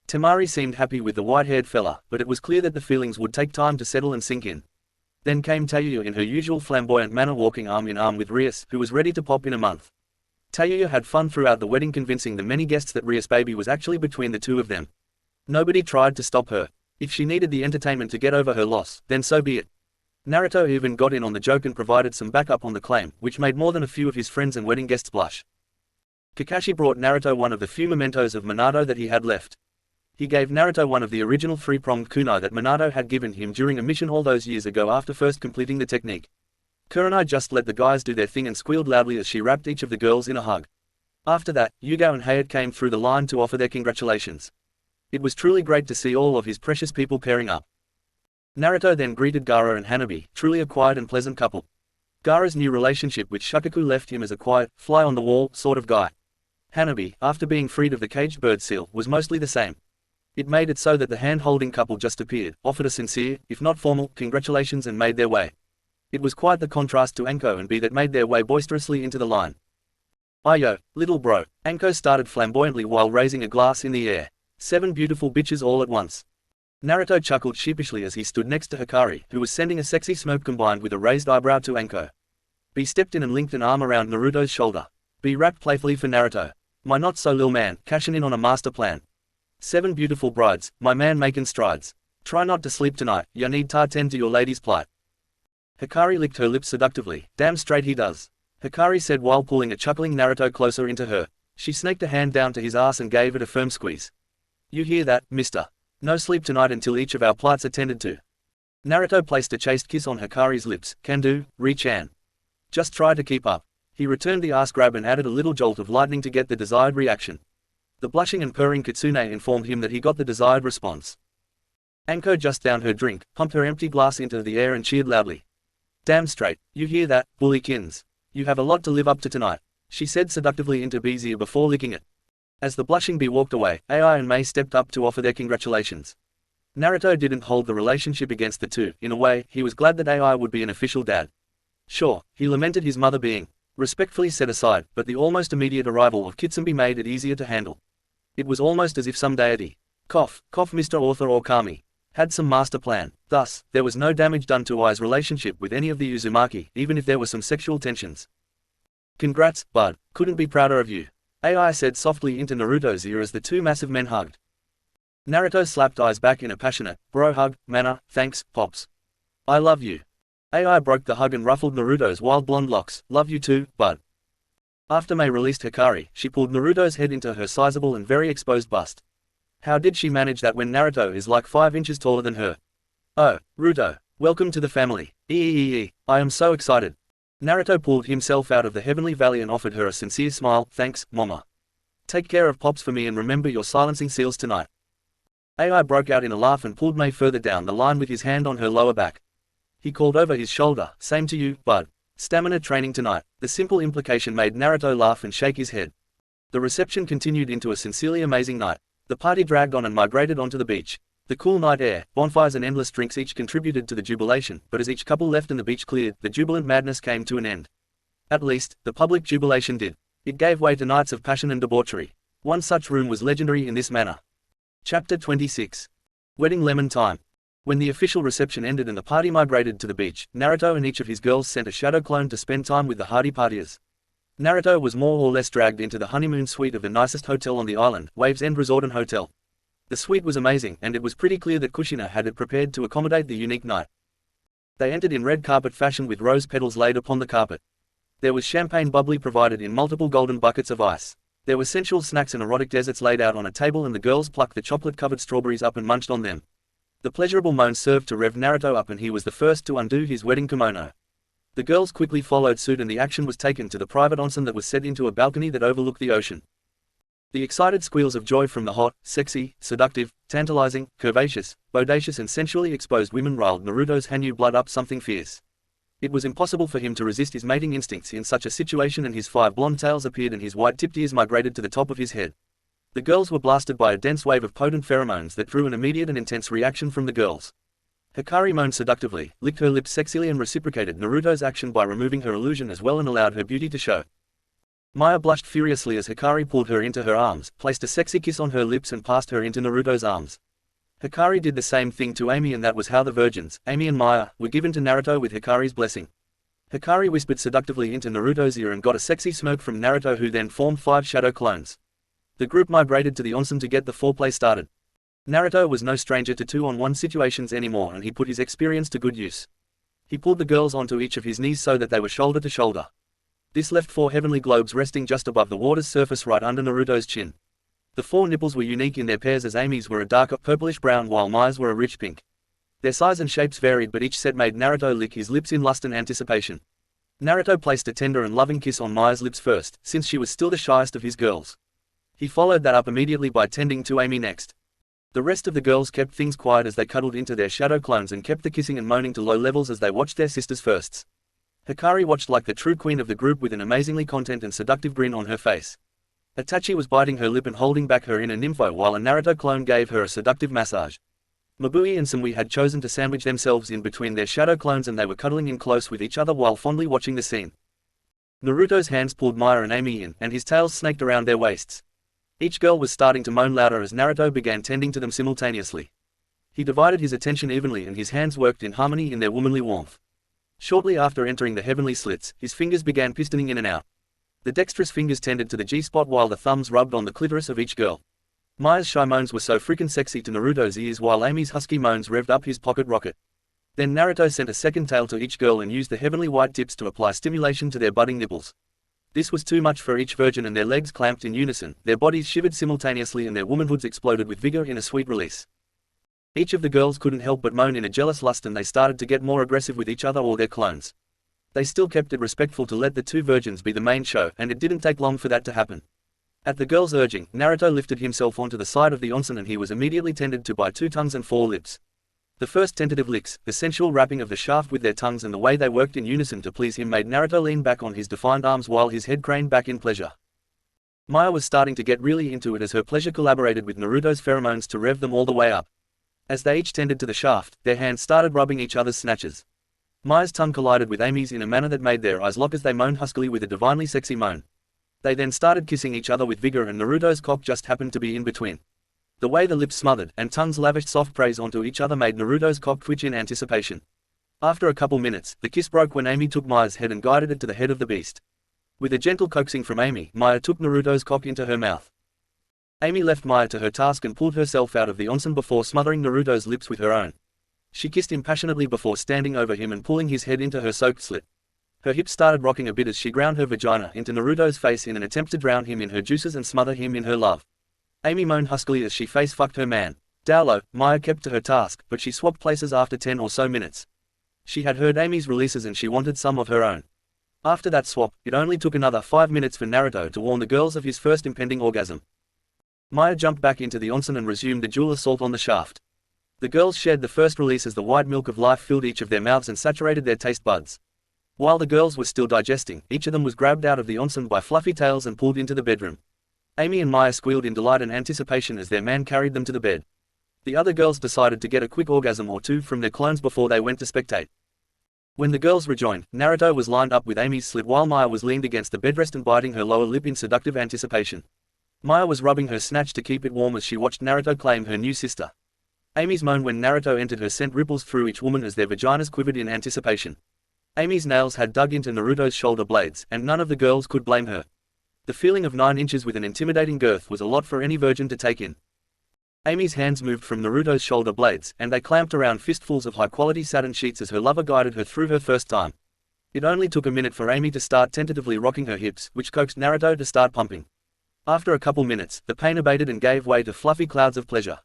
Temari seemed happy with the white-haired fella, but it was clear that the feelings would take time to settle and sink in. Then came Tayuya in her usual flamboyant manner, walking arm in arm with Rias, who was ready to pop in a month. Tayuya had fun throughout the wedding, convincing the many guests that Rias' baby was actually between the two of them. Nobody tried to stop her. If she needed the entertainment to get over her loss, then so be it. Naruto even got in on the joke and provided some backup on the claim, which made more than a few of his friends and wedding guests blush. Kakashi brought Naruto one of the few mementos of Minato that he had left. He gave Naruto one of the original 3-pronged kunai that Minato had given him during a mission all those years ago after first completing the technique. Kurenai just let the guys do their thing and squealed loudly as she wrapped each of the girls in a hug. After that, Yugo and Hayate came through the line to offer their congratulations. It was truly great to see all of his precious people pairing up. Naruto then greeted Gaara and Hanabi, truly a quiet and pleasant couple. Gaara's new relationship with Shukaku left him as a quiet, fly-on-the-wall sort of guy. Hanabi, after being freed of the caged bird seal, was mostly the same. It made it so that the hand-holding couple just appeared, offered a sincere, if not formal, congratulations and made their way. It was quite the contrast to Anko and B that made their way boisterously into the line. Ayo, little bro, Anko started flamboyantly while raising a glass in the air. 7 beautiful bitches all at once. Naruto chuckled sheepishly as he stood next to Hikari, who was sending a sexy smoke combined with a raised eyebrow to Anko. B stepped in and linked an arm around Naruto's shoulder. B rapped playfully for Naruto. My not so lil man, cashin' in on a master plan. 7 beautiful brides, my man making strides. Try not to sleep tonight, ya need ta tend to your lady's plight. Hikari licked her lips seductively. Damn straight he does. Hikari said while pulling a chuckling Naruto closer into her. She snaked a hand down to his ass and gave it a firm squeeze. You hear that, mister? No sleep tonight until each of our plights attended to. Naruto placed a chaste kiss on Hikari's lips. Can do, Ri-chan. Just try to keep up. He returned the ass grab and added a little jolt of lightning to get the desired reaction. The blushing and purring Kitsune informed him that he got the desired response. Anko just downed her drink, pumped her empty glass into the air and cheered loudly. Damn straight, you hear that, bullykins? You have a lot to live up to tonight, she said seductively into B's ear before licking it. As the blushing bee walked away, Ai and Mei stepped up to offer their congratulations. Naruto didn't hold the relationship against the two. In a way, he was glad that Ai would be an official dad. Sure, he lamented his mother being respectfully set aside, but the almost immediate arrival of Kitsunbe made it easier to handle. It was almost as if some deity, cough, Mr. Author or Kami, had some master plan. Thus, there was no damage done to Ai's relationship with any of the Uzumaki, even if there were some sexual tensions. Congrats, bud, couldn't be prouder of you, Ai said softly into Naruto's ear as the two massive men hugged. Naruto slapped Ai's back in a passionate, bro hug manner. Thanks, Pops. I love you. Ai broke the hug and ruffled Naruto's wild blonde locks. Love you too, bud. After Mei released Hikari, she pulled Naruto's head into her sizable and very exposed bust. How did she manage that when Naruto is like 5 inches taller than her? Oh, Ruto, welcome to the family. I am so excited. Naruto pulled himself out of the heavenly valley and offered her a sincere smile. Thanks, mama. Take care of Pops for me and remember your silencing seals tonight. AI broke out in a laugh and pulled Mei further down the line with his hand on her lower back. He called over his shoulder, same to you, bud. Stamina training tonight. The simple implication made Naruto laugh and shake his head. The reception continued into a sincerely amazing night. The party dragged on and migrated onto the beach. The cool night air, bonfires and endless drinks each contributed to the jubilation, but as each couple left and the beach cleared, the jubilant madness came to an end. At least, the public jubilation did. It gave way to nights of passion and debauchery. One such room was legendary in this manner. Chapter 26. Wedding Lemon Time. When the official reception ended and the party migrated to the beach, Naruto and each of his girls sent a shadow clone to spend time with the hardy partiers. Naruto was more or less dragged into the honeymoon suite of the nicest hotel on the island, Waves End Resort and Hotel. The suite was amazing, and it was pretty clear that Kushina had it prepared to accommodate the unique night. They entered in red carpet fashion with rose petals laid upon the carpet. There was champagne bubbly provided in multiple golden buckets of ice. There were sensual snacks and erotic desserts laid out on a table, and the girls plucked the chocolate-covered strawberries up and munched on them. The pleasurable moan served to rev Naruto up, and he was the first to undo his wedding kimono. The girls quickly followed suit, and the action was taken to the private onsen that was set into a balcony that overlooked the ocean. The excited squeals of joy from the hot, sexy, seductive, tantalizing, curvaceous, bodacious and sensually exposed women riled Naruto's Hanyu blood up something fierce. It was impossible for him to resist his mating instincts in such a situation, and his 5 blonde tails appeared and his white-tipped ears migrated to the top of his head. The girls were blasted by a dense wave of potent pheromones that drew an immediate and intense reaction from the girls. Hikari moaned seductively, licked her lips sexily and reciprocated Naruto's action by removing her illusion as well and allowed her beauty to show. Maya blushed furiously as Hikari pulled her into her arms, placed a sexy kiss on her lips and passed her into Naruto's arms. Hikari did the same thing to Amy, and that was how the virgins, Amy and Maya, were given to Naruto with Hikari's blessing. Hikari whispered seductively into Naruto's ear and got a sexy smirk from Naruto, who then formed 5 shadow clones. The group migrated to the onsen to get the foreplay started. Naruto was no stranger to 2-on-1 situations anymore, and he put his experience to good use. He pulled the girls onto each of his knees so that they were shoulder to shoulder. This left 4 heavenly globes resting just above the water's surface right under Naruto's chin. The 4 nipples were unique in their pairs, as Amy's were a darker purplish brown while Maya's were a rich pink. Their size and shapes varied, but each set made Naruto lick his lips in lust and anticipation. Naruto placed a tender and loving kiss on Maya's lips first, since she was still the shyest of his girls. He followed that up immediately by tending to Amy next. The rest of the girls kept things quiet as they cuddled into their shadow clones and kept the kissing and moaning to low levels as they watched their sisters' firsts. Hikari watched like the true queen of the group with an amazingly content and seductive grin on her face. Itachi was biting her lip and holding back her inner nympho while a Naruto clone gave her a seductive massage. Mabui and Samui had chosen to sandwich themselves in between their shadow clones, and they were cuddling in close with each other while fondly watching the scene. Naruto's hands pulled Maya and Amy in, and his tails snaked around their waists. Each girl was starting to moan louder as Naruto began tending to them simultaneously. He divided his attention evenly, and his hands worked in harmony in their womanly warmth. Shortly after entering the heavenly slits, his fingers began pistoning in and out. The dexterous fingers tended to the G-spot while the thumbs rubbed on the clitoris of each girl. Maya's shy moans were so freaking sexy to Naruto's ears, while Amy's husky moans revved up his pocket rocket. Then Naruto sent a second tail to each girl and used the heavenly white tips to apply stimulation to their budding nipples. This was too much for each virgin, and their legs clamped in unison, their bodies shivered simultaneously, and their womanhoods exploded with vigor in a sweet release. Each of the girls couldn't help but moan in a jealous lust, and they started to get more aggressive with each other or their clones. They still kept it respectful to let the 2 virgins be the main show, and it didn't take long for that to happen. At the girls' urging, Naruto lifted himself onto the side of the onsen, and he was immediately tended to by 2 tongues and 4 lips. The first tentative licks, the sensual wrapping of the shaft with their tongues and the way they worked in unison to please him made Naruto lean back on his defined arms while his head craned back in pleasure. Maya was starting to get really into it as her pleasure collaborated with Naruto's pheromones to rev them all the way up. As they each tended to the shaft, their hands started rubbing each other's snatches. Maya's tongue collided with Amy's in a manner that made their eyes lock as they moaned huskily with a divinely sexy moan. They then started kissing each other with vigor, and Naruto's cock just happened to be in between. The way the lips smothered and tongues lavished soft praise onto each other made Naruto's cock twitch in anticipation. After a couple minutes, the kiss broke when Amy took Maya's head and guided it to the head of the beast. With a gentle coaxing from Amy, Maya took Naruto's cock into her mouth. Amy left Maya to her task and pulled herself out of the onsen before smothering Naruto's lips with her own. She kissed him passionately before standing over him and pulling his head into her soaked slit. Her hips started rocking a bit as she ground her vagina into Naruto's face in an attempt to drown him in her juices and smother him in her love. Amy moaned huskily as she face-fucked her man. Down Maya kept to her task, but she swapped places after 10 or so minutes. She had heard Amy's releases and she wanted some of her own. After that swap, it only took another 5 minutes for Naruto to warn the girls of his first impending orgasm. Maya jumped back into the onsen and resumed the dual assault on the shaft. The girls shared the first release as the white milk of life filled each of their mouths and saturated their taste buds. While the girls were still digesting, each of them was grabbed out of the onsen by fluffy tails and pulled into the bedroom. Amy and Maya squealed in delight and anticipation as their man carried them to the bed. The other girls decided to get a quick orgasm or two from their clones before they went to spectate. When the girls rejoined, Naruto was lined up with Amy's slit while Maya was leaned against the bedrest and biting her lower lip in seductive anticipation. Maya was rubbing her snatch to keep it warm as she watched Naruto claim her new sister. Amy's moan when Naruto entered her sent ripples through each woman as their vaginas quivered in anticipation. Amy's nails had dug into Naruto's shoulder blades, and none of the girls could blame her. The feeling of 9 inches with an intimidating girth was a lot for any virgin to take in. Amy's hands moved from Naruto's shoulder blades, and they clamped around fistfuls of high-quality satin sheets as her lover guided her through her first time. It only took a minute for Amy to start tentatively rocking her hips, which coaxed Naruto to start pumping. After a couple minutes, the pain abated and gave way to fluffy clouds of pleasure.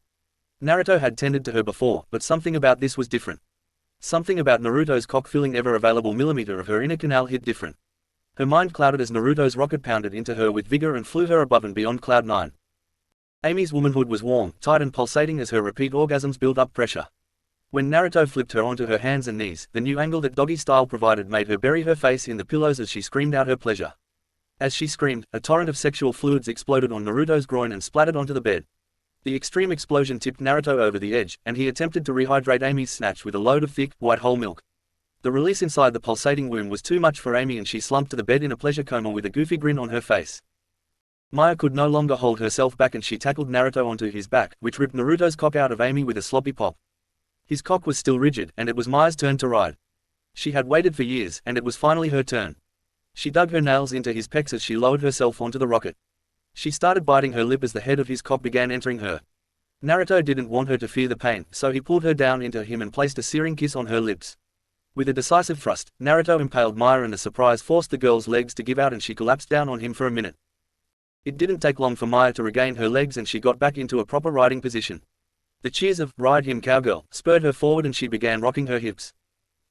Naruto had tended to her before, but something about this was different. Something about Naruto's cock filling ever available millimeter of her inner canal hit different. Her mind clouded as Naruto's rocket pounded into her with vigor and flew her above and beyond cloud 9. Amy's womanhood was warm, tight and pulsating as her repeat orgasms built up pressure. When Naruto flipped her onto her hands and knees, the new angle that doggy style provided made her bury her face in the pillows as she screamed out her pleasure. As she screamed, a torrent of sexual fluids exploded on Naruto's groin and splattered onto the bed. The extreme explosion tipped Naruto over the edge, and he attempted to rehydrate Amy's snatch with a load of thick, white whole milk. The release inside the pulsating womb was too much for Amy and she slumped to the bed in a pleasure coma with a goofy grin on her face. Maya could no longer hold herself back and she tackled Naruto onto his back, which ripped Naruto's cock out of Amy with a sloppy pop. His cock was still rigid, and it was Maya's turn to ride. She had waited for years, and it was finally her turn. She dug her nails into his pecs as she lowered herself onto the rocket. She started biting her lip as the head of his cock began entering her. Naruto didn't want her to fear the pain, so he pulled her down into him and placed a searing kiss on her lips. With a decisive thrust, Naruto impaled Maya and the surprise forced the girl's legs to give out and she collapsed down on him for a minute. It didn't take long for Maya to regain her legs and she got back into a proper riding position. The cheers of "Ride him cowgirl" spurred her forward and she began rocking her hips.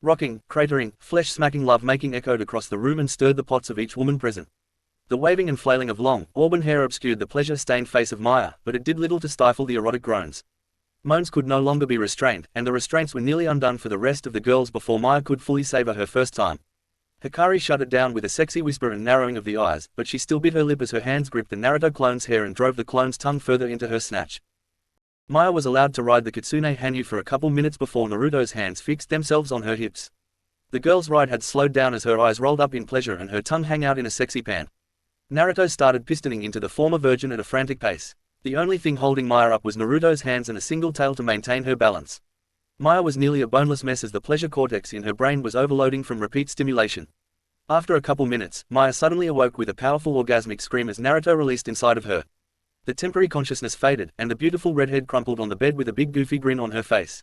Rocking, cratering, flesh-smacking love-making echoed across the room and stirred the pots of each woman present. The waving and flailing of long, auburn hair obscured the pleasure-stained face of Maya, but it did little to stifle the erotic groans. Moans could no longer be restrained, and the restraints were nearly undone for the rest of the girls before Maya could fully savor her first time. Hikari shut it down with a sexy whisper and narrowing of the eyes, but she still bit her lip as her hands gripped the Naruto clone's hair and drove the clone's tongue further into her snatch. Maya was allowed to ride the Kitsune Hanyu for a couple minutes before Naruto's hands fixed themselves on her hips. The girl's ride had slowed down as her eyes rolled up in pleasure and her tongue hung out in a sexy pan. Naruto started pistoning into the former virgin at a frantic pace. The only thing holding Maya up was Naruto's hands and a single tail to maintain her balance. Maya was nearly a boneless mess as the pleasure cortex in her brain was overloading from repeat stimulation. After a couple minutes, Maya suddenly awoke with a powerful orgasmic scream as Naruto released inside of her. The temporary consciousness faded, and the beautiful redhead crumpled on the bed with a big goofy grin on her face.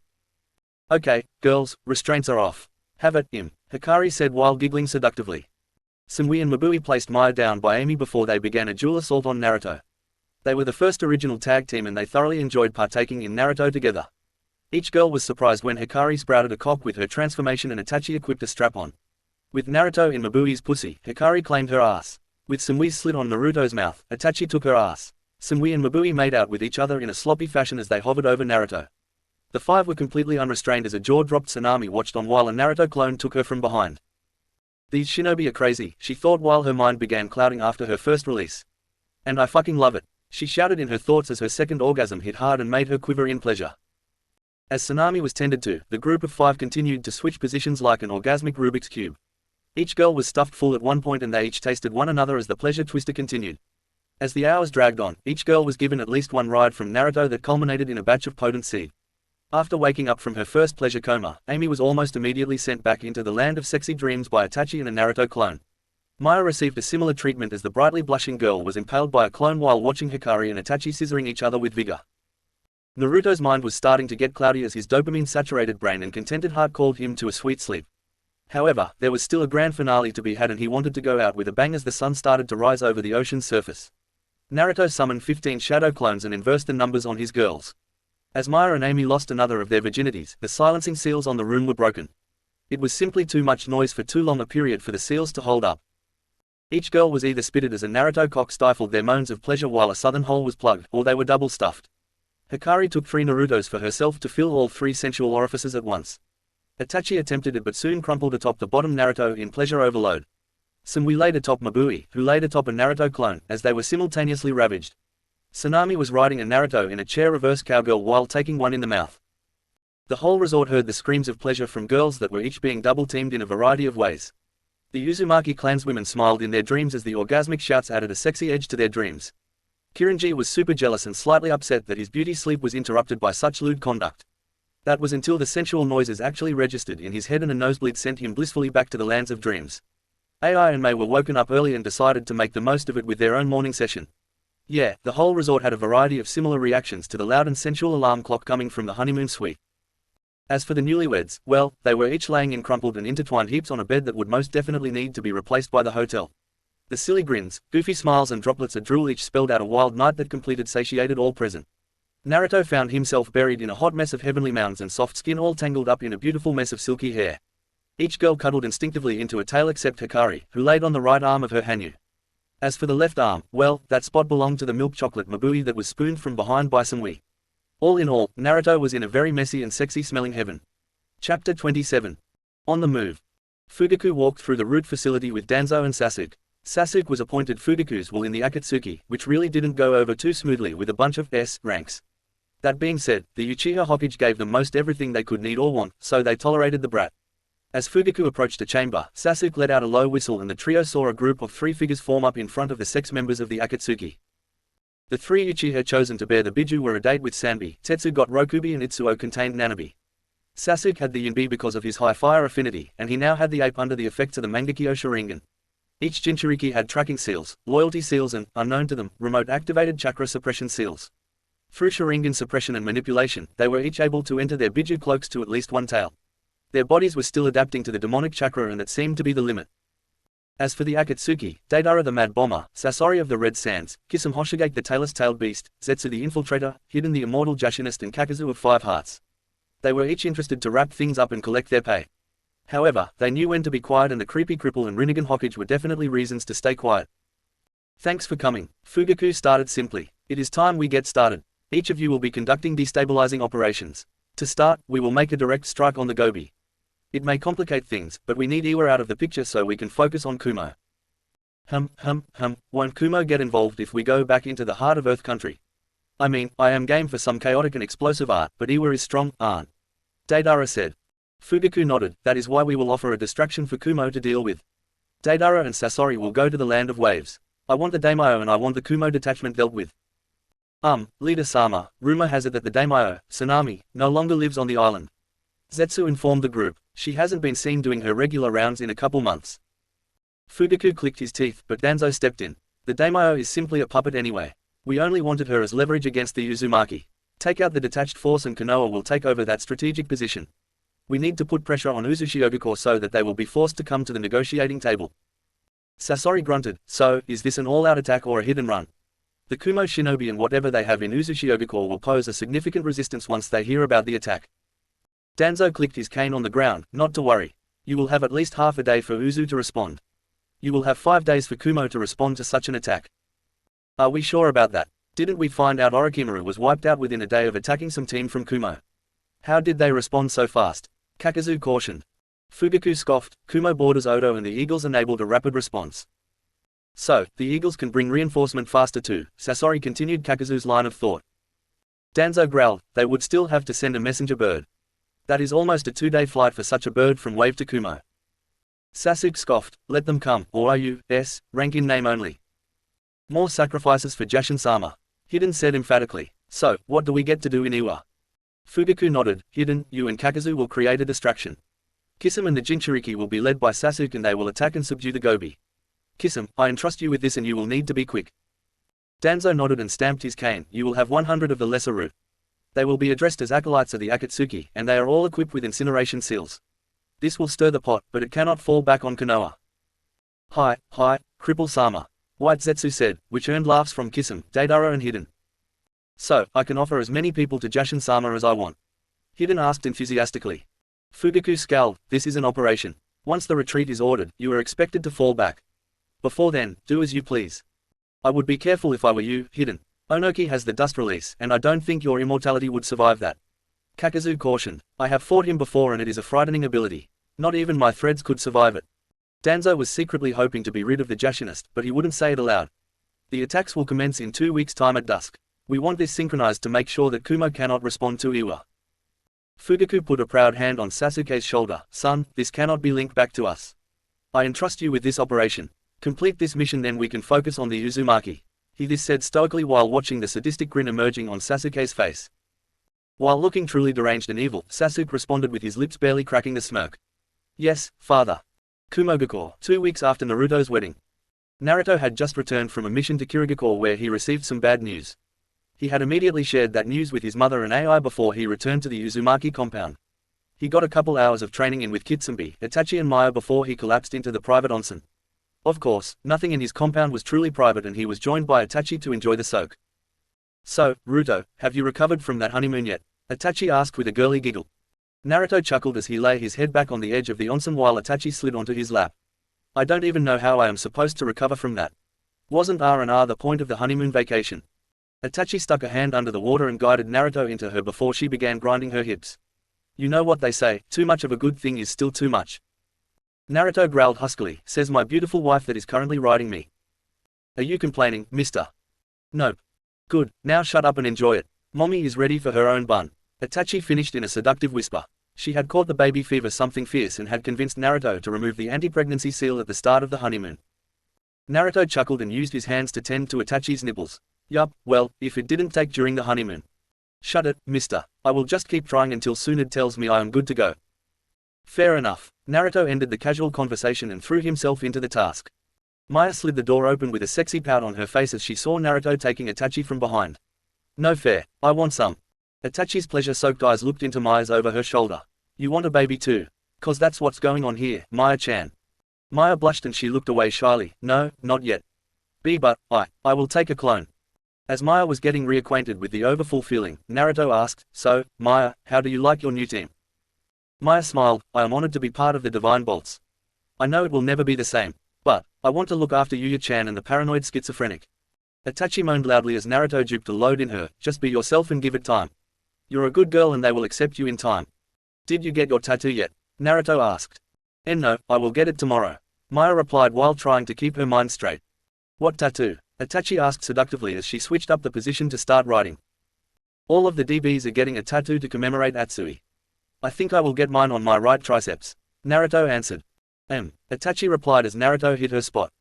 "Okay, girls, restraints are off. Have at him," Hikari said while giggling seductively. Sumui and Mabui placed Maya down by Amy before they began a dual assault on Naruto. They were the first original tag team and they thoroughly enjoyed partaking in Naruto together. Each girl was surprised when Hikari sprouted a cock with her transformation and Itachi equipped a strap-on. With Naruto in Mabui's pussy, Hikari claimed her ass. With Sumi's slit on Naruto's mouth, Itachi took her ass. Sumui and Mabui made out with each other in a sloppy fashion as they hovered over Naruto. The five were completely unrestrained as a jaw-dropped Tsunami watched on while a Naruto clone took her from behind. "These shinobi are crazy," she thought while her mind began clouding after her first release. "And I fucking love it," she shouted in her thoughts as her second orgasm hit hard and made her quiver in pleasure. As Tsunami was tended to, the group of five continued to switch positions like an orgasmic Rubik's Cube. Each girl was stuffed full at one point and they each tasted one another as the pleasure twister continued. As the hours dragged on, each girl was given at least one ride from Naruto that culminated in a batch of potent seed. After waking up from her first pleasure coma, Amy was almost immediately sent back into the land of sexy dreams by Itachi and a Naruto clone. Maya received a similar treatment as the brightly blushing girl was impaled by a clone while watching Hikari and Itachi scissoring each other with vigor. Naruto's mind was starting to get cloudy as his dopamine-saturated brain and contented heart called him to a sweet sleep. However, there was still a grand finale to be had and he wanted to go out with a bang as the sun started to rise over the ocean's surface. Naruto summoned 15 shadow clones and inversed the numbers on his girls. As Maya and Amy lost another of their virginities, the silencing seals on the room were broken. It was simply too much noise for too long a period for the seals to hold up. Each girl was either spitted as a Naruto cock stifled their moans of pleasure while a southern hole was plugged, or they were double stuffed. Hikari took 3 Narutos for herself to fill all 3 sensual orifices at once. Itachi attempted it but soon crumpled atop the bottom Naruto in pleasure overload. Sumui laid atop Mabui, who laid atop a Naruto clone, as they were simultaneously ravaged. Sanami was riding a Naruto in a chair reverse cowgirl while taking one in the mouth. The whole resort heard the screams of pleasure from girls that were each being double-teamed in a variety of ways. The Uzumaki clanswomen smiled in their dreams as the orgasmic shouts added a sexy edge to their dreams. Kirinji was super jealous and slightly upset that his beauty sleep was interrupted by such lewd conduct. That was until the sensual noises actually registered in his head and a nosebleed sent him blissfully back to the lands of dreams. Ai and Mei were woken up early and decided to make the most of it with their own morning session. Yeah, the whole resort had a variety of similar reactions to the loud and sensual alarm clock coming from the honeymoon suite. As for the newlyweds, well, they were each laying in crumpled and intertwined heaps on a bed that would most definitely need to be replaced by the hotel. The silly grins, goofy smiles and droplets of drool each spelled out a wild night that completed satiated all present. Naruto found himself buried in a hot mess of heavenly mounds and soft skin all tangled up in a beautiful mess of silky hair. Each girl cuddled instinctively into a tail except Hikari, who laid on the right arm of her Hanyu. As for the left arm, well, that spot belonged to the milk chocolate Mabui that was spooned from behind by Sumui. All in all, Naruto was in a very messy and sexy-smelling heaven. Chapter 27. On the move. Fugaku walked through the root facility with Danzo and Sasuke. Sasuke was appointed Fugaku's will in the Akatsuki, which really didn't go over too smoothly with a bunch of S ranks. That being said, the Uchiha Hokage gave them most everything they could need or want, so they tolerated the brat. As Fugaku approached the chamber, Sasuke let out a low whistle and the trio saw a group of 3 figures form up in front of the sex members of the Akatsuki. The 3 Uchiha chosen to bear the Biju were a date with Sanbi, Tetsu got Rokubi and Itsuo contained Nanabi. Sasuke had the Yunbi because of his high fire affinity, and he now had the ape under the effects of the Mangekyo Sharingan. Each Jinchuriki had tracking seals, loyalty seals and, unknown to them, remote-activated chakra suppression seals. Through Sharingan suppression and manipulation, they were each able to enter their Biju cloaks to at least one tail. Their bodies were still adapting to the demonic chakra and that seemed to be the limit. As for the Akatsuki, Deidara the Mad Bomber, Sasori of the Red Sands, Kisame Hoshigaki the Tailless-Tailed Beast, Zetsu the Infiltrator, Hiden the Immortal Jashinist and Kakazu of 5 Hearts. They were each interested to wrap things up and collect their pay. However, they knew when to be quiet and the creepy cripple and Rinnegan Hokage were definitely reasons to stay quiet. Thanks for coming. Fugaku started simply. It is time we get started. Each of you will be conducting destabilizing operations. To start, we will make a direct strike on the Gobi. It may complicate things, but we need Iwa out of the picture so we can focus on Kumo. Won't Kumo get involved if we go back into the heart of Earth Country? I mean, I am game for some chaotic and explosive art, but Iwa is strong, aren't? Deidara said. Fugaku nodded, that is why we will offer a distraction for Kumo to deal with. Deidara and Sasori will go to the land of waves. I want the Daimyo and I want the Kumo detachment dealt with. Leader Sama, rumor has it that the Daimyo, Sanami, no longer lives on the island. Zetsu informed the group. She hasn't been seen doing her regular rounds in a couple months. Fugaku clicked his teeth, but Danzo stepped in. The Daimyo is simply a puppet anyway. We only wanted her as leverage against the Uzumaki. Take out the detached force and Konoha will take over that strategic position. We need to put pressure on Uzushiogacore so that they will be forced to come to the negotiating table. Sasori grunted, so, is this an all-out attack or a hit and run? The Kumo shinobi and whatever they have in Uzushiogacore will pose a significant resistance once they hear about the attack. Danzo clicked his cane on the ground, not to worry. You will have at least half a day for Uzu to respond. You will have 5 days for Kumo to respond to such an attack. Are we sure about that? Didn't we find out Orochimaru was wiped out within a day of attacking some team from Kumo? How did they respond so fast? Kakazu cautioned. Fugaku scoffed, Kumo borders Odo and the Eagles enabled a rapid response. So, the Eagles can bring reinforcement faster too, Sasori continued Kakazu's line of thought. Danzo growled, they would still have to send a messenger bird. That is almost a 2-day flight for such a bird from Wave to Kumo. Sasuke scoffed, let them come, or are you, rank in name only. More sacrifices for Jashin-sama. Hiden said emphatically. So, what do we get to do in Iwa? Fugaku nodded, Hiden, you and Kakazu will create a distraction. Kisame and the Jinchuriki will be led by Sasuke and they will attack and subdue the Gobi. Kisame, I entrust you with this and you will need to be quick. Danzo nodded and stamped his cane, you will have 100 of the lesser root. They will be addressed as acolytes of the Akatsuki, and they are all equipped with incineration seals. This will stir the pot, but it cannot fall back on Konoha. Hi, Cripple-sama, White Zetsu said, which earned laughs from Kisame, Deidara and Hiden. So, I can offer as many people to Jashin-sama as I want? Hiden asked enthusiastically. Fugaku scowled. This is an operation. Once the retreat is ordered, you are expected to fall back. Before then, do as you please. I would be careful if I were you, Hiden. Onoki has the dust release, and I don't think your immortality would survive that. Kakazu cautioned. I have fought him before and it is a frightening ability. Not even my threads could survive it. Danzo was secretly hoping to be rid of the Jashinist, but he wouldn't say it aloud. The attacks will commence in 2 weeks' time at dusk. We want this synchronized to make sure that Kumo cannot respond to Iwa. Fugaku put a proud hand on Sasuke's shoulder. Son, this cannot be linked back to us. I entrust you with this operation. Complete this mission, then we can focus on the Uzumaki. This said stoically while watching the sadistic grin emerging on Sasuke's face. While looking truly deranged and evil, Sasuke responded with his lips barely cracking a smirk. Yes, father. Kumogakure, 2 weeks after Naruto's wedding. Naruto had just returned from a mission to Kirigakure where he received some bad news. He had immediately shared that news with his mother and AI before he returned to the Uzumaki compound. He got a couple hours of training in with Kitsume, Itachi and Maya before he collapsed into the private onsen. Of course, nothing in his compound was truly private and he was joined by Itachi to enjoy the soak. So, Naruto, have you recovered from that honeymoon yet? Itachi asked with a girly giggle. Naruto chuckled as he lay his head back on the edge of the onsen while Itachi slid onto his lap. I don't even know how I am supposed to recover from that. Wasn't R&R the point of the honeymoon vacation? Itachi stuck a hand under the water and guided Naruto into her before she began grinding her hips. You know what they say, too much of a good thing is still too much. Naruto growled huskily, says my beautiful wife that is currently riding me. Are you complaining, mister? Nope. Good, now shut up and enjoy it. Mommy is ready for her own bun. Itachi finished in a seductive whisper. She had caught the baby fever something fierce and had convinced Naruto to remove the anti-pregnancy seal at the start of the honeymoon. Naruto chuckled and used his hands to tend to Itachi's nipples. Yup, well, if it didn't take during the honeymoon. Shut it, mister. I will just keep trying until Tsunade tells me I am good to go. Fair enough. Naruto ended the casual conversation and threw himself into the task. Maya slid the door open with a sexy pout on her face as she saw Naruto taking Itachi from behind. No fair, I want some. Itachi's pleasure-soaked eyes looked into Maya's over her shoulder. You want a baby too? Cause that's what's going on here, Maya-chan. Maya blushed and she looked away shyly. No, not yet. But, I will take a clone. As Maya was getting reacquainted with the overfull feeling, Naruto asked, so, Maya, how do you like your new team? Maya smiled, I am honored to be part of the Divine Bolts. I know it will never be the same, but, I want to look after Yuya-chan and the paranoid schizophrenic. Itachi moaned loudly as Naruto duped a load in her, just be yourself and give it time. You're a good girl and they will accept you in time. Did you get your tattoo yet? Naruto asked. No, I will get it tomorrow. Maya replied while trying to keep her mind straight. What tattoo? Itachi asked seductively as she switched up the position to start writing. All of the DBs are getting a tattoo to commemorate Atsui. I think I will get mine on my right triceps. Naruto answered. Itachi replied as Naruto hit her spot.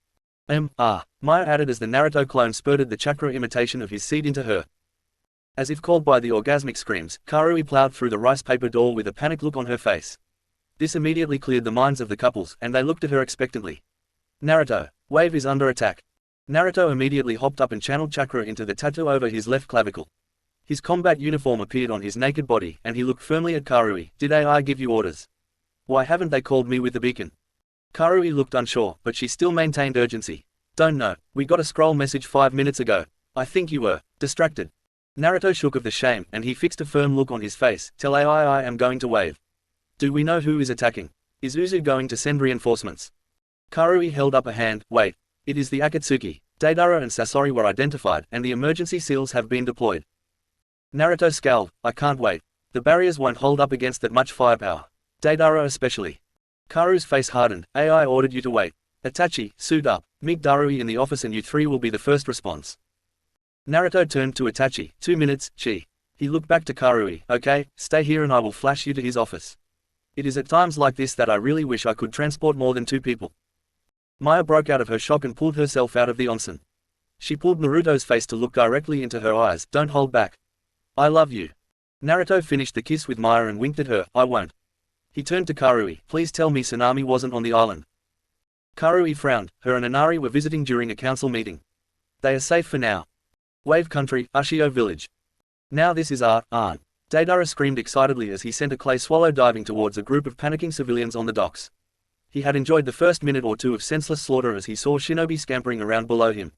Maya added as the Naruto clone spurted the chakra imitation of his seed into her. As if called by the orgasmic screams, Karui plowed through the rice paper door with a panicked look on her face. This immediately cleared the minds of the couples, and they looked at her expectantly. Naruto, wave is under attack. Naruto immediately hopped up and channeled chakra into the tattoo over his left clavicle. His combat uniform appeared on his naked body, and he looked firmly at Karui. Did AI give you orders? Why haven't they called me with the beacon? Karui looked unsure, but she still maintained urgency. Don't know, we got a scroll message 5 minutes ago. I think you were distracted. Naruto shook of the shame, and he fixed a firm look on his face. Tell AI I am going to wave. Do we know who is attacking? Is Uzu going to send reinforcements? Karui held up a hand. Wait. It is the Akatsuki. Deidara and Sasori were identified, and the emergency seals have been deployed. Naruto scowled. I can't wait. The barriers won't hold up against that much firepower. Deidara especially. Karu's face hardened. AI ordered you to wait. Itachi, suit up. Meet Darui in the office and you three will be the first response. Naruto turned to Itachi. 2 minutes, chi. He looked back to Karui. Okay, stay here and I will flash you to his office. It is at times like this that I really wish I could transport more than 2 people. Maya broke out of her shock and pulled herself out of the onsen. She pulled Naruto's face to look directly into her eyes. Don't hold back. I love you. Naruto finished the kiss with Maya and winked at her. I won't. He turned to Karui. Please tell me Tsunami wasn't on the island. Karui frowned. Her and Inari were visiting during a council meeting. They are safe for now. Wave Country, Ushio Village. Now this is our aunt. Deidara screamed excitedly as he sent a clay swallow diving towards a group of panicking civilians on the docks. He had enjoyed the first minute or two of senseless slaughter as he saw shinobi scampering around below him.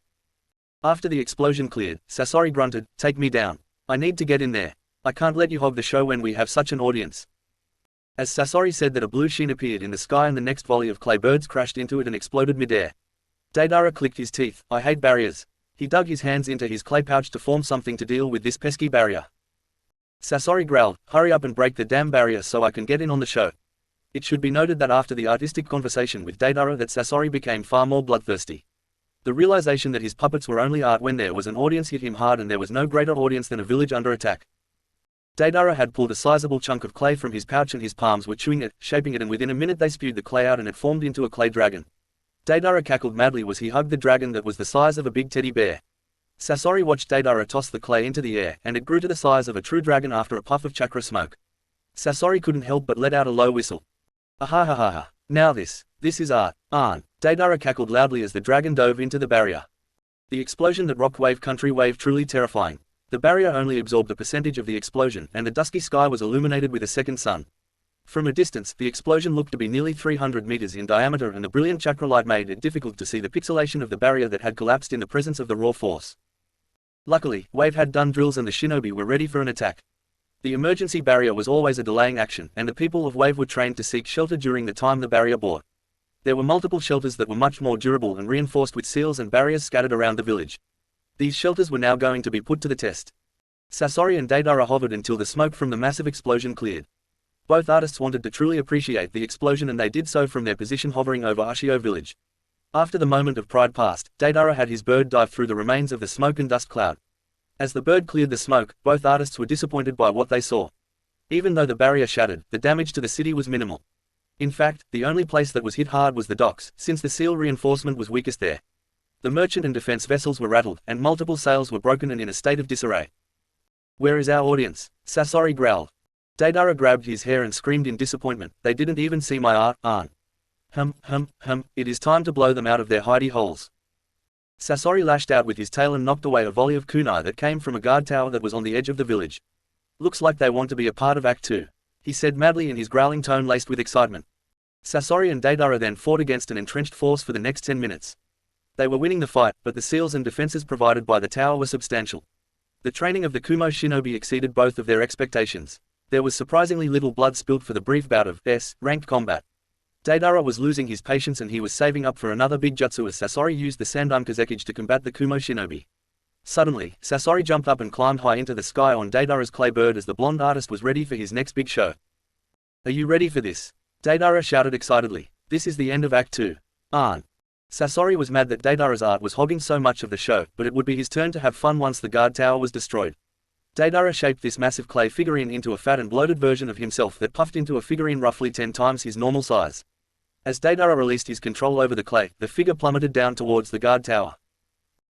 After the explosion cleared, Sasori grunted, "Take me down. I need to get in there. I can't let you hog the show when we have such an audience." As Sasori said that, a blue sheen appeared in the sky and the next volley of clay birds crashed into it and exploded midair. Deidara clicked his teeth. "I hate barriers." He dug his hands into his clay pouch to form something to deal with this pesky barrier. Sasori growled, "Hurry up and break the damn barrier so I can get in on the show." It should be noted that after the artistic conversation with Deidara that Sasori became far more bloodthirsty. The realization that his puppets were only art when there was an audience hit him hard, and there was no greater audience than a village under attack. Deidara had pulled a sizable chunk of clay from his pouch and his palms were chewing it, shaping it, and within a minute they spewed the clay out and it formed into a clay dragon. Deidara cackled madly as he hugged the dragon that was the size of a big teddy bear. Sasori watched Deidara toss the clay into the air, and it grew to the size of a true dragon after a puff of chakra smoke. Sasori couldn't help but let out a low whistle. "Ahahaha. Now this is art, Deidara cackled loudly as the dragon dove into the barrier. The explosion that rocked Wave Country Wave truly terrifying. The barrier only absorbed a percentage of the explosion, and the dusky sky was illuminated with a second sun. From a distance, the explosion looked to be nearly 300 meters in diameter, and the brilliant chakra light made it difficult to see the pixelation of the barrier that had collapsed in the presence of the raw force. Luckily, Wave had done drills and the shinobi were ready for an attack. The emergency barrier was always a delaying action, and the people of Wave were trained to seek shelter during the time the barrier bore. There were multiple shelters that were much more durable and reinforced with seals and barriers scattered around the village. These shelters were now going to be put to the test. Sasori and Deidara hovered until the smoke from the massive explosion cleared. Both artists wanted to truly appreciate the explosion, and they did so from their position hovering over Ashio village. After the moment of pride passed, Deidara had his bird dive through the remains of the smoke and dust cloud. As the bird cleared the smoke, both artists were disappointed by what they saw. Even though the barrier shattered, the damage to the city was minimal. In fact, the only place that was hit hard was the docks, since the seal reinforcement was weakest there. The merchant and defense vessels were rattled, and multiple sails were broken and in a state of disarray. "Where is our audience?" Sasori growled. Deidara grabbed his hair and screamed in disappointment, "They didn't even see my art, It is time to blow them out of their hidey holes." Sasori lashed out with his tail and knocked away a volley of kunai that came from a guard tower that was on the edge of the village. "Looks like they want to be a part of Act 2, he said madly in his growling tone laced with excitement. Sasori and Deidara then fought against an entrenched force for the next 10 minutes. They were winning the fight, but the seals and defenses provided by the tower were substantial. The training of the Kumo shinobi exceeded both of their expectations. There was surprisingly little blood spilled for the brief bout of ranked combat. Deidara was losing his patience, and he was saving up for another big jutsu as Sasori used the Sandime Kazekage to combat the Kumo shinobi. Suddenly, Sasori jumped up and climbed high into the sky on Deidara's clay bird as the blonde artist was ready for his next big show. "Are you ready for this?" Deidara shouted excitedly. "This is the end of Act 2. Sasori was mad that Deidara's art was hogging so much of the show, but it would be his turn to have fun once the guard tower was destroyed. Deidara shaped this massive clay figurine into a fat and bloated version of himself that puffed into a figurine roughly 10 times his normal size. As Deidara released his control over the clay, the figure plummeted down towards the guard tower.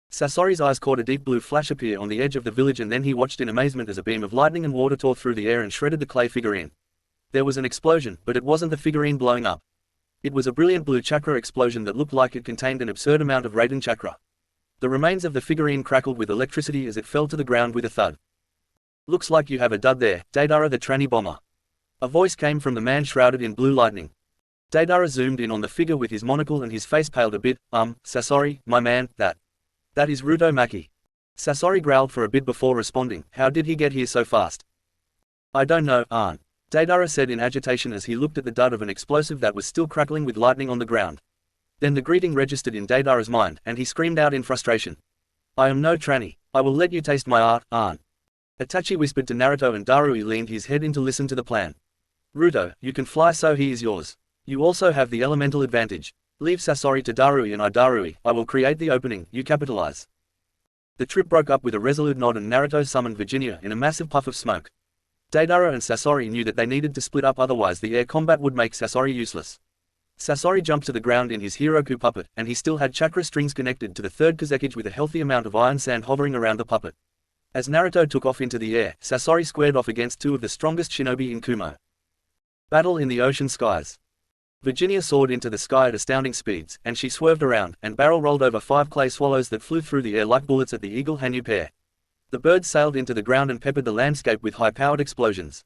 Sasori's eyes caught a deep blue flash appear on the edge of the village, and then he watched in amazement as a beam of lightning and water tore through the air and shredded the clay figurine. There was an explosion, but it wasn't the figurine blowing up. It was a brilliant blue chakra explosion that looked like it contained an absurd amount of Raiden chakra. The remains of the figurine crackled with electricity as it fell to the ground with a thud. "Looks like you have a dud there, Deidara the tranny bomber." A voice came from the man shrouded in blue lightning. Deidara zoomed in on the figure with his monocle and his face paled a bit. Sasori, my man, that is Ruto Maki." Sasori growled for a bit before responding, "How did he get here so fast?" "I don't know, Deidara said in agitation as he looked at the dud of an explosive that was still crackling with lightning on the ground. Then the greeting registered in Deidara's mind, and he screamed out in frustration. "I am no tranny. I will let you taste my art, Itachi whispered to Naruto, and Darui leaned his head in to listen to the plan. "Ruto, you can fly, so he is yours. You also have the elemental advantage. Leave Sasori to Darui, and I will create the opening, you capitalize." The trip broke up with a resolute nod, and Naruto summoned Virginia in a massive puff of smoke. Deidara and Sasori knew that they needed to split up, otherwise the air combat would make Sasori useless. Sasori jumped to the ground in his Hiroku puppet, and he still had chakra strings connected to the third Kazekage with a healthy amount of iron sand hovering around the puppet. As Naruto took off into the air, Sasori squared off against two of the strongest shinobi in Kumo. Battle in the ocean skies. Virginia soared into the sky at astounding speeds, and she swerved around, and barrel rolled over 5 clay swallows that flew through the air like bullets at the eagle Hanyu pair. The birds sailed into the ground and peppered the landscape with high-powered explosions.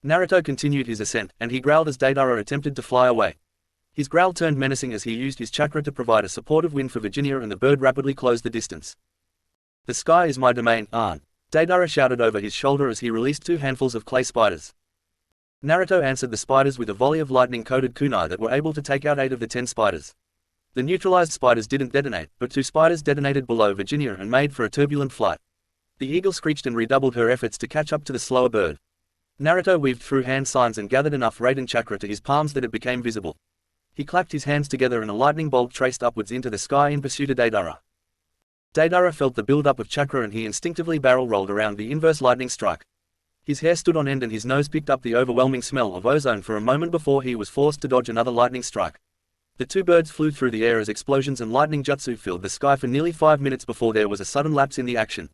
Naruto continued his ascent, and he growled as Deidara attempted to fly away. His growl turned menacing as he used his chakra to provide a supportive wind for Virginia, and the bird rapidly closed the distance. "The sky is my domain, Arn," Deidara shouted over his shoulder as he released 2 handfuls of clay spiders. Naruto answered the spiders with a volley of lightning-coated kunai that were able to take out 8 of the 10 spiders. The neutralized spiders didn't detonate, but 2 spiders detonated below Virginia and made for a turbulent flight. The eagle screeched and redoubled her efforts to catch up to the slower bird. Naruto weaved through hand signs and gathered enough Raiden chakra to his palms that it became visible. He clapped his hands together and a lightning bolt traced upwards into the sky in pursuit of Deidara. Deidara felt the build-up of chakra and he instinctively barrel-rolled around the inverse lightning strike. His hair stood on end and his nose picked up the overwhelming smell of ozone for a moment before he was forced to dodge another lightning strike. The 2 birds flew through the air as explosions and lightning jutsu filled the sky for nearly 5 minutes before there was a sudden lapse in the action.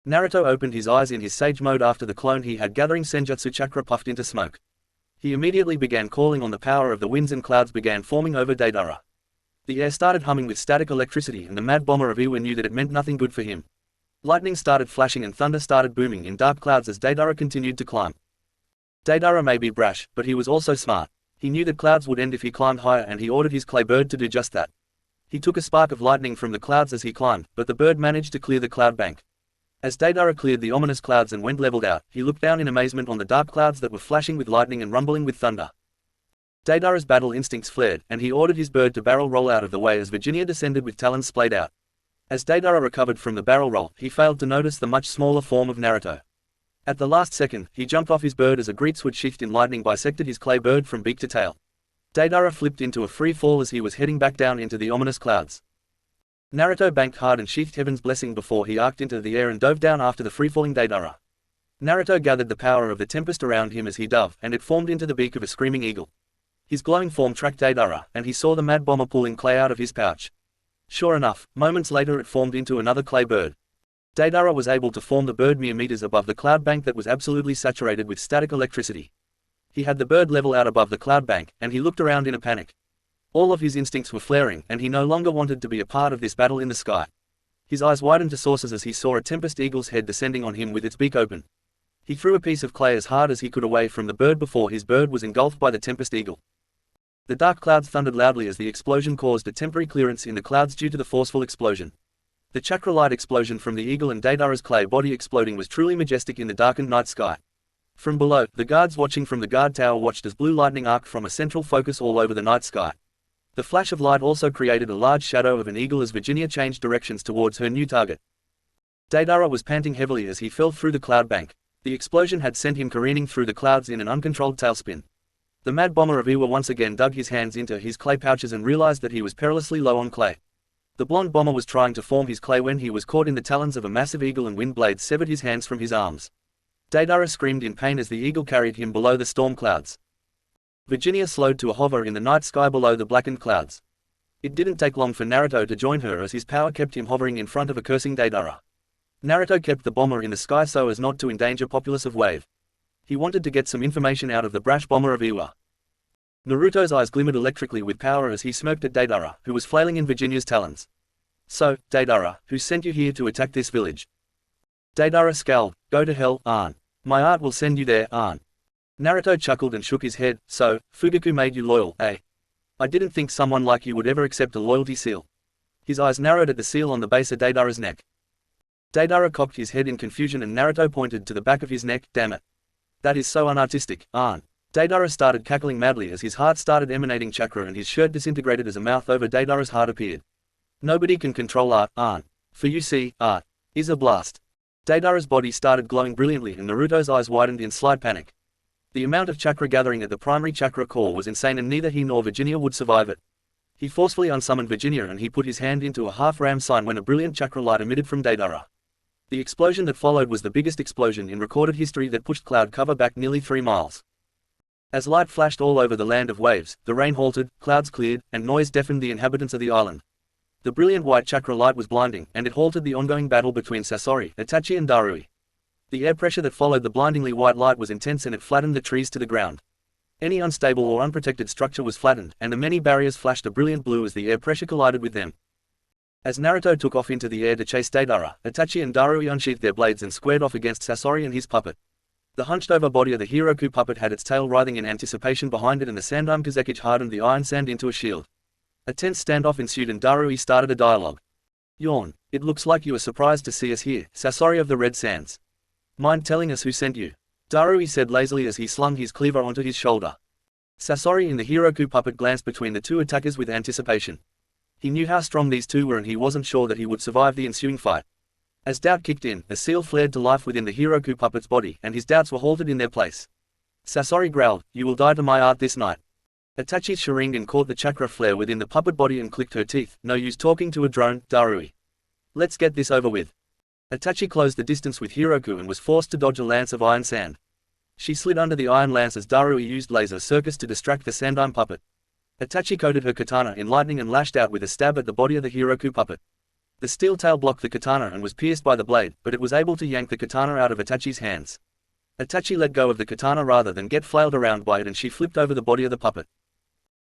Naruto opened his eyes in his sage mode after the clone he had gathering senjutsu chakra puffed into smoke. He immediately began calling on the power of the winds and clouds began forming over Deidara. The air started humming with static electricity and the mad bomber of Iwa knew that it meant nothing good for him. Lightning started flashing and thunder started booming in dark clouds as Deidara continued to climb. Deidara may be brash, but he was also smart. He knew that clouds would end if he climbed higher and he ordered his clay bird to do just that. He took a spark of lightning from the clouds as he climbed, but the bird managed to clear the cloud bank. As Deidara cleared the ominous clouds and went leveled out, he looked down in amazement on the dark clouds that were flashing with lightning and rumbling with thunder. Deidara's battle instincts flared, and he ordered his bird to barrel roll out of the way as Virginia descended with talons splayed out. As Deidara recovered from the barrel roll, he failed to notice the much smaller form of Naruto. At the last second, he jumped off his bird as a great sword shift in lightning bisected his clay bird from beak to tail. Deidara flipped into a free fall as he was heading back down into the ominous clouds. Naruto banked hard and sheathed Heaven's Blessing before he arced into the air and dove down after the free-falling Deidara. Naruto gathered the power of the tempest around him as he dove, and it formed into the beak of a screaming eagle. His glowing form tracked Deidara, and he saw the mad bomber pulling clay out of his pouch. Sure enough, moments later it formed into another clay bird. Deidara was able to form the bird mere meters above the cloud bank that was absolutely saturated with static electricity. He had the bird level out above the cloud bank, and he looked around in a panic. All of his instincts were flaring, and he no longer wanted to be a part of this battle in the sky. His eyes widened to saucers as he saw a tempest eagle's head descending on him with its beak open. He threw a piece of clay as hard as he could away from the bird before his bird was engulfed by the tempest eagle. The dark clouds thundered loudly as the explosion caused a temporary clearance in the clouds due to the forceful explosion. The chakra light explosion from the eagle and Deidara's clay body exploding was truly majestic in the darkened night sky. From below, the guards watching from the guard tower watched as blue lightning arced from a central focus all over the night sky. The flash of light also created a large shadow of an eagle as Virginia changed directions towards her new target. Deidara was panting heavily as he fell through the cloud bank. The explosion had sent him careening through the clouds in an uncontrolled tailspin. The mad bomber of Iwa once again dug his hands into his clay pouches and realized that he was perilously low on clay. The blonde bomber was trying to form his clay when he was caught in the talons of a massive eagle and wind blades severed his hands from his arms. Deidara screamed in pain as the eagle carried him below the storm clouds. Virginia slowed to a hover in the night sky below the blackened clouds. It didn't take long for Naruto to join her as his power kept him hovering in front of a cursing Deidara. Naruto kept the bomber in the sky so as not to endanger populace of Wave. He wanted to get some information out of the brash bomber of Iwa. Naruto's eyes glimmered electrically with power as he smirked at Deidara, who was flailing in Virginia's talons. "So, Deidara, who sent you here to attack this village?" Deidara scowled. "Go to hell, Arn. My art will send you there, Arn." Naruto chuckled and shook his head. "So, Fugaku made you loyal, eh? I didn't think someone like you would ever accept a loyalty seal." His eyes narrowed at the seal on the base of Deidara's neck. Deidara cocked his head in confusion and Naruto pointed to the back of his neck. "Damn it. That is so unartistic, Arn." Deidara started cackling madly as his heart started emanating chakra and his shirt disintegrated as a mouth over Deidara's heart appeared. "Nobody can control art, Arn. For you see, art is a blast." Deidara's body started glowing brilliantly and Naruto's eyes widened in slight panic. The amount of chakra gathering at the primary chakra core was insane and neither he nor Virginia would survive it. He forcefully unsummoned Virginia and he put his hand into a half-ram sign when a brilliant chakra light emitted from Deidara. The explosion that followed was the biggest explosion in recorded history that pushed cloud cover back nearly 3 miles. As light flashed all over the land of waves, the rain halted, clouds cleared, and noise deafened the inhabitants of the island. The brilliant white chakra light was blinding, and it halted the ongoing battle between Sasori, Itachi and Darui. The air pressure that followed the blindingly white light was intense and it flattened the trees to the ground. Any unstable or unprotected structure was flattened, and the many barriers flashed a brilliant blue as the air pressure collided with them. As Naruto took off into the air to chase Deidara, Itachi and Darui unsheathed their blades and squared off against Sasori and his puppet. The hunched-over body of the Hiroku puppet had its tail writhing in anticipation behind it, and the Sandime Kazekage hardened the iron sand into a shield. A tense standoff ensued and Darui started a dialogue. Yawn. It looks like you were surprised to see us here, Sasori of the Red Sands. Mind telling us who sent you? Darui said lazily as he slung his cleaver onto his shoulder. Sasori in the Hiroku puppet glanced between the two attackers with anticipation. He knew how strong these two were and he wasn't sure that he would survive the ensuing fight. As doubt kicked in, a seal flared to life within the Hiroku puppet's body, and his doubts were halted in their place. Sasori growled, "You will die to my art this night." Itachi's Sharingan caught the chakra flare within the puppet body and clicked her teeth. "No use talking to a drone, Darui. Let's get this over with." Itachi closed the distance with Hiroku and was forced to dodge a lance of iron sand. She slid under the iron lance as Darui used laser circus to distract the Sandime puppet. Itachi coated her katana in lightning and lashed out with a stab at the body of the Hiroku puppet. The steel tail blocked the katana and was pierced by the blade, but it was able to yank the katana out of Itachi's hands. Itachi let go of the katana rather than get flailed around by it, and she flipped over the body of the puppet.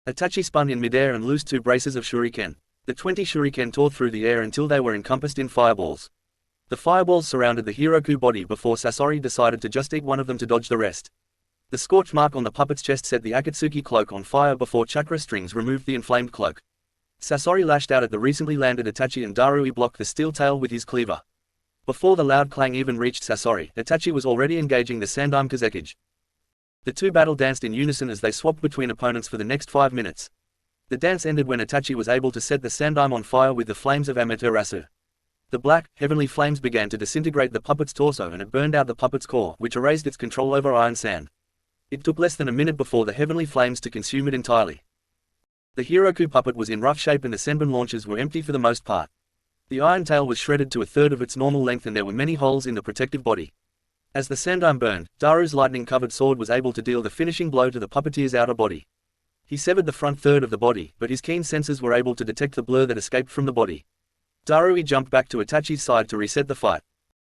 Itachi spun in midair and loosed 2 braces of shuriken. The 20 shuriken tore through the air until they were encompassed in fireballs. The fireballs surrounded the Hiroku body before Sasori decided to just eat one of them to dodge the rest. The scorch mark on the puppet's chest set the Akatsuki cloak on fire before chakra strings removed the inflamed cloak. Sasori lashed out at the recently landed Itachi and Darui blocked the steel tail with his cleaver. Before the loud clang even reached Sasori, Itachi was already engaging the Sandime Kazekage. The two battle danced in unison as they swapped between opponents for the next 5 minutes. The dance ended when Itachi was able to set the Sandime on fire with the flames of Amaterasu. The black, heavenly flames began to disintegrate the puppet's torso and it burned out the puppet's core, which erased its control over iron sand. It took less than a minute before the heavenly flames to consume it entirely. The Hiroku puppet was in rough shape and the Senbon launchers were empty for the most part. The iron tail was shredded to a third of its normal length and there were many holes in the protective body. As the Sandime burned, Daru's lightning-covered sword was able to deal the finishing blow to the puppeteer's outer body. He severed the front third of the body, but his keen senses were able to detect the blur that escaped from the body. Darui jumped back to Itachi's side to reset the fight.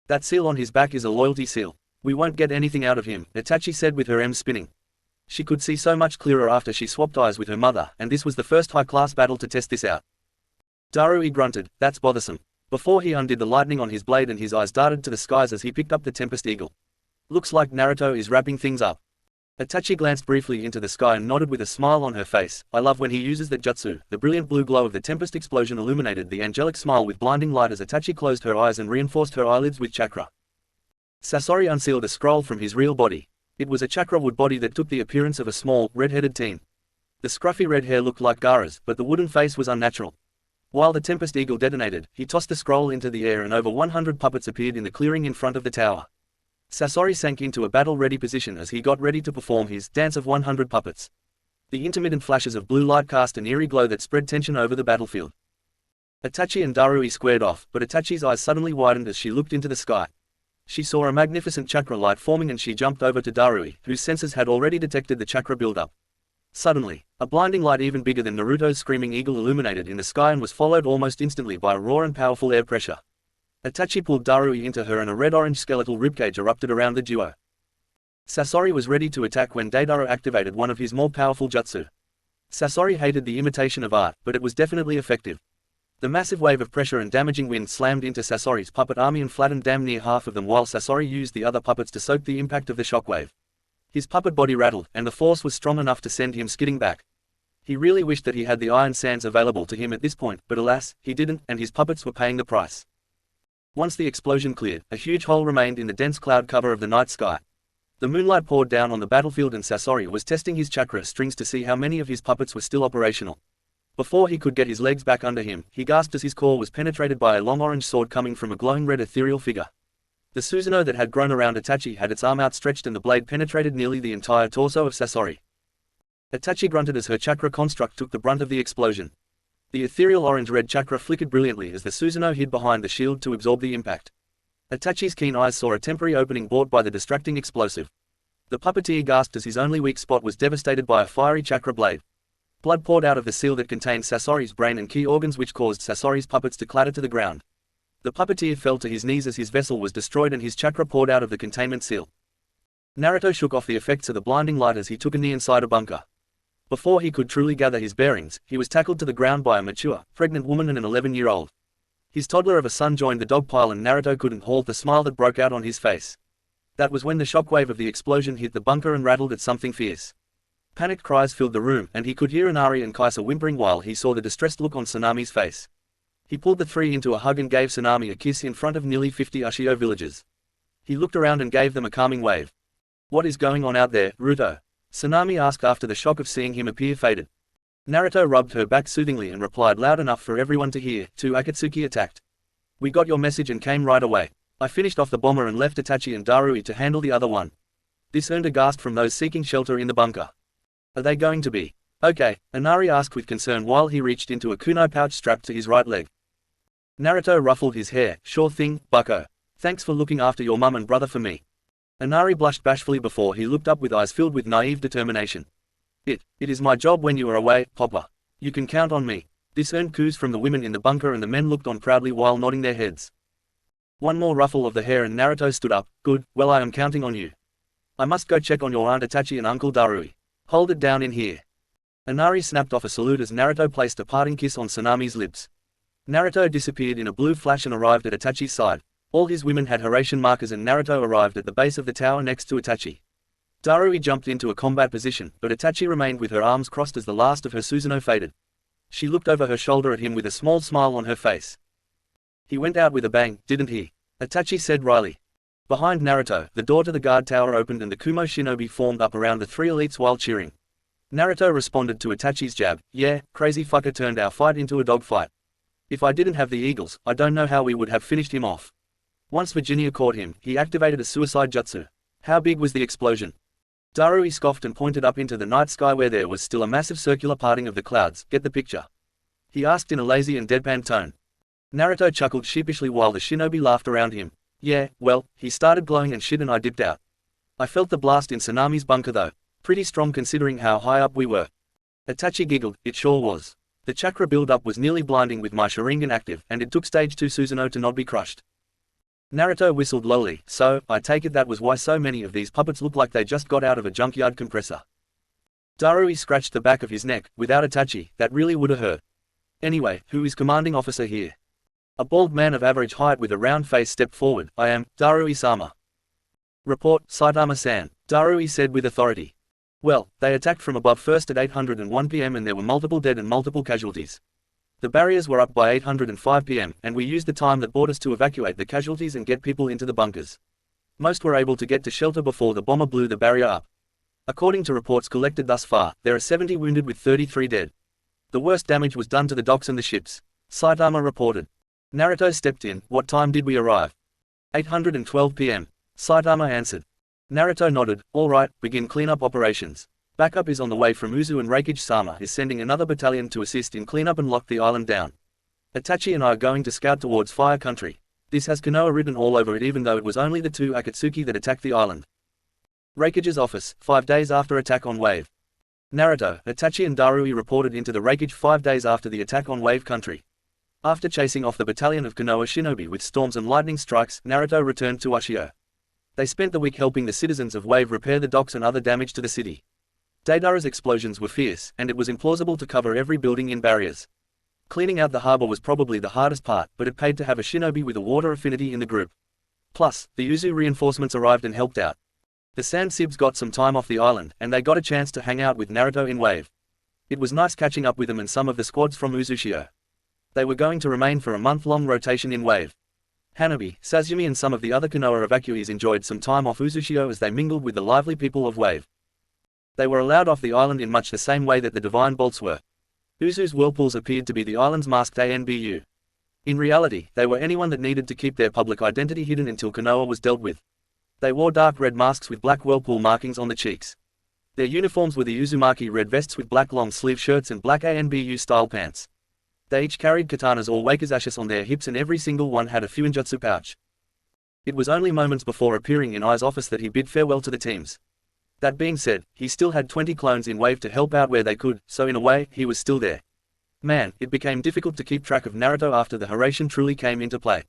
"That seal on his back is a loyalty seal. We won't get anything out of him," Itachi said with her M spinning. She could see so much clearer after she swapped eyes with her mother, and this was the first high-class battle to test this out. Darui grunted, "That's bothersome." Before he undid the lightning on his blade and his eyes darted to the skies as he picked up the Tempest Eagle. "Looks like Naruto is wrapping things up." Itachi glanced briefly into the sky and nodded with a smile on her face. "I love when he uses that jutsu." The brilliant blue glow of the Tempest explosion illuminated the angelic smile with blinding light as Itachi closed her eyes and reinforced her eyelids with chakra. Sasori unsealed a scroll from his real body. It was a chakra wood body that took the appearance of a small, red-headed teen. The scruffy red hair looked like Gaara's, but the wooden face was unnatural. While the Tempest Eagle detonated, he tossed the scroll into the air and over 100 puppets appeared in the clearing in front of the tower. Sasori sank into a battle-ready position as he got ready to perform his Dance of 100 Puppets. The intermittent flashes of blue light cast an eerie glow that spread tension over the battlefield. Itachi and Darui squared off, but Itachi's eyes suddenly widened as she looked into the sky. She saw a magnificent chakra light forming and she jumped over to Darui, whose senses had already detected the chakra build-up. Suddenly, a blinding light even bigger than Naruto's screaming eagle illuminated in the sky and was followed almost instantly by a raw and powerful air pressure. Itachi pulled Darui into her and a red-orange skeletal ribcage erupted around the duo. Sasori was ready to attack when Deidara activated one of his more powerful jutsu. Sasori hated the imitation of art, but it was definitely effective. The massive wave of pressure and damaging wind slammed into Sasori's puppet army and flattened damn near half of them while Sasori used the other puppets to soak the impact of the shockwave. His puppet body rattled, and the force was strong enough to send him skidding back. He really wished that he had the iron sands available to him at this point, but alas, he didn't, and his puppets were paying the price. Once the explosion cleared, a huge hole remained in the dense cloud cover of the night sky. The moonlight poured down on the battlefield and Sasori was testing his chakra strings to see how many of his puppets were still operational. Before he could get his legs back under him, he gasped as his core was penetrated by a long orange sword coming from a glowing red ethereal figure. The Susanoo that had grown around Itachi had its arm outstretched and the blade penetrated nearly the entire torso of Sasori. Itachi grunted as her chakra construct took the brunt of the explosion. The ethereal orange-red chakra flickered brilliantly as the Susanoo hid behind the shield to absorb the impact. Itachi's keen eyes saw a temporary opening brought by the distracting explosive. The puppeteer gasped as his only weak spot was devastated by a fiery chakra blade. Blood poured out of the seal that contained Sasori's brain and key organs, which caused Sasori's puppets to clatter to the ground. The puppeteer fell to his knees as his vessel was destroyed and his chakra poured out of the containment seal. Naruto shook off the effects of the blinding light as he took a knee inside a bunker. Before he could truly gather his bearings, he was tackled to the ground by a mature, pregnant woman and an 11-year-old. His toddler of a son joined the dog pile and Naruto couldn't halt the smile that broke out on his face. That was when the shockwave of the explosion hit the bunker and rattled at something fierce. Panicked cries filled the room, and he could hear Inari and Kaisa whimpering while he saw the distressed look on Tsunami's face. He pulled the three into a hug and gave Tsunami a kiss in front of nearly 50 Ushio villagers. He looked around and gave them a calming wave. "What is going on out there, Ruto?" Tsunami asked after the shock of seeing him appear faded. Naruto rubbed her back soothingly and replied loud enough for everyone to hear, "Two Akatsuki attacked. We got your message and came right away. I finished off the bomber and left Itachi and Darui to handle the other one." This earned a gasp from those seeking shelter in the bunker. "Are they going to be okay?" Inari asked with concern while he reached into a kunai pouch strapped to his right leg. Naruto ruffled his hair. "Sure thing, bucko. Thanks for looking after your mum and brother for me." Inari blushed bashfully before he looked up with eyes filled with naive determination. It is my job when you are away, Papa. You can count on me." This earned coos from the women in the bunker and the men looked on proudly while nodding their heads. One more ruffle of the hair and Naruto stood up. "Good, well I am counting on you. I must go check on your Aunt Itachi and Uncle Darui. Hold it down in here." Inari snapped off a salute as Naruto placed a parting kiss on Tsunami's lips. Naruto disappeared in a blue flash and arrived at Itachi's side. All his women had Haracian markers and Naruto arrived at the base of the tower next to Itachi. Darui jumped into a combat position, but Itachi remained with her arms crossed as the last of her Susanoo faded. She looked over her shoulder at him with a small smile on her face. "He went out with a bang, didn't he?" Itachi said wryly. Behind Naruto, the door to the guard tower opened and the Kumo shinobi formed up around the three elites while cheering. Naruto responded to Itachi's jab. "Yeah, crazy fucker turned our fight into a dogfight. If I didn't have the eagles, I don't know how we would have finished him off." Once Virginia caught him, he activated a suicide jutsu. "How big was the explosion?" Darui scoffed and pointed up into the night sky where there was still a massive circular parting of the clouds. "Get the picture?" he asked in a lazy and deadpan tone. Naruto chuckled sheepishly while the shinobi laughed around him. "Yeah, well, he started glowing and shit and I dipped out. I felt the blast in Tsunami's bunker though. Pretty strong considering how high up we were." Itachi giggled. "It sure was. The chakra build-up was nearly blinding with my Sharingan active, and it took stage 2 Susanoo to not be crushed." Naruto whistled lowly. "So, I take it that was why so many of these puppets look like they just got out of a junkyard compressor." Darui scratched the back of his neck. "Without Itachi, that really woulda hurt. Anyway, who is commanding officer here?" A bald man of average height with a round face stepped forward. "I am, Darui-sama." "Report, Saitama-san," Darui said with authority. "Well, they attacked from above first at 801 p.m. and there were multiple dead and multiple casualties. The barriers were up by 805 p.m., and we used the time that bought us to evacuate the casualties and get people into the bunkers. Most were able to get to shelter before the bomber blew the barrier up. According to reports collected thus far, there are 70 wounded with 33 dead. The worst damage was done to the docks and the ships," Saitama reported. Naruto stepped in. "What time did we arrive?" 812 p.m., Saitama answered. Naruto nodded. "All right, begin cleanup operations. Backup is on the way from Uzu and Refuge-sama is sending another battalion to assist in cleanup and lock the island down. Itachi and I are going to scout towards Fire Country. This has Konoha written all over it even though it was only the two Akatsuki that attacked the island." Refuge's office, 5 days after attack on Wave. Naruto, Itachi and Darui reported into the Refuge 5 days after the attack on Wave Country. After chasing off the battalion of Konoha shinobi with storms and lightning strikes, Naruto returned to Ushio. They spent the week helping the citizens of Wave repair the docks and other damage to the city. Deidara's explosions were fierce, and it was implausible to cover every building in barriers. Cleaning out the harbor was probably the hardest part, but it paid to have a shinobi with a water affinity in the group. Plus, the Uzu reinforcements arrived and helped out. The Sand Sibs got some time off the island, and they got a chance to hang out with Naruto in Wave. It was nice catching up with them and some of the squads from Uzushio. They were going to remain for a month-long rotation in Wave. Hanabi, Sazumi and some of the other Konoha evacuees enjoyed some time off Uzushio as they mingled with the lively people of Wave. They were allowed off the island in much the same way that the Divine Bolts were. Uzu's whirlpools appeared to be the island's masked ANBU. In reality, they were anyone that needed to keep their public identity hidden until Konoha was dealt with. They wore dark red masks with black whirlpool markings on the cheeks. Their uniforms were the Uzumaki red vests with black long-sleeve shirts and black ANBU-style pants. They each carried katanas or wakizashis on their hips and every single one had a fuinjutsu pouch. It was only moments before appearing in Ai's office that he bid farewell to the teams. That being said, he still had 20 clones in Wave to help out where they could, so in a way, he was still there. Man, it became difficult to keep track of Naruto after the Haracian truly came into play.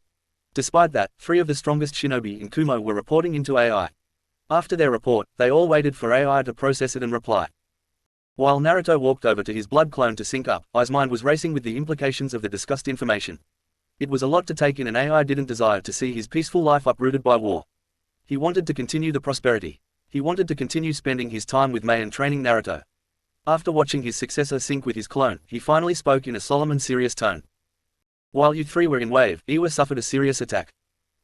Despite that, 3 of the strongest shinobi in Kumo were reporting into AI. After their report, they all waited for AI to process it and reply. While Naruto walked over to his blood clone to sync up, Ai's mind was racing with the implications of the discussed information. It was a lot to take in, and AI didn't desire to see his peaceful life uprooted by war. He wanted to continue the prosperity. He wanted to continue spending his time with Mei and training Naruto. After watching his successor sync with his clone, he finally spoke in a solemn and serious tone. While you three were in wave, Iwa suffered a serious attack.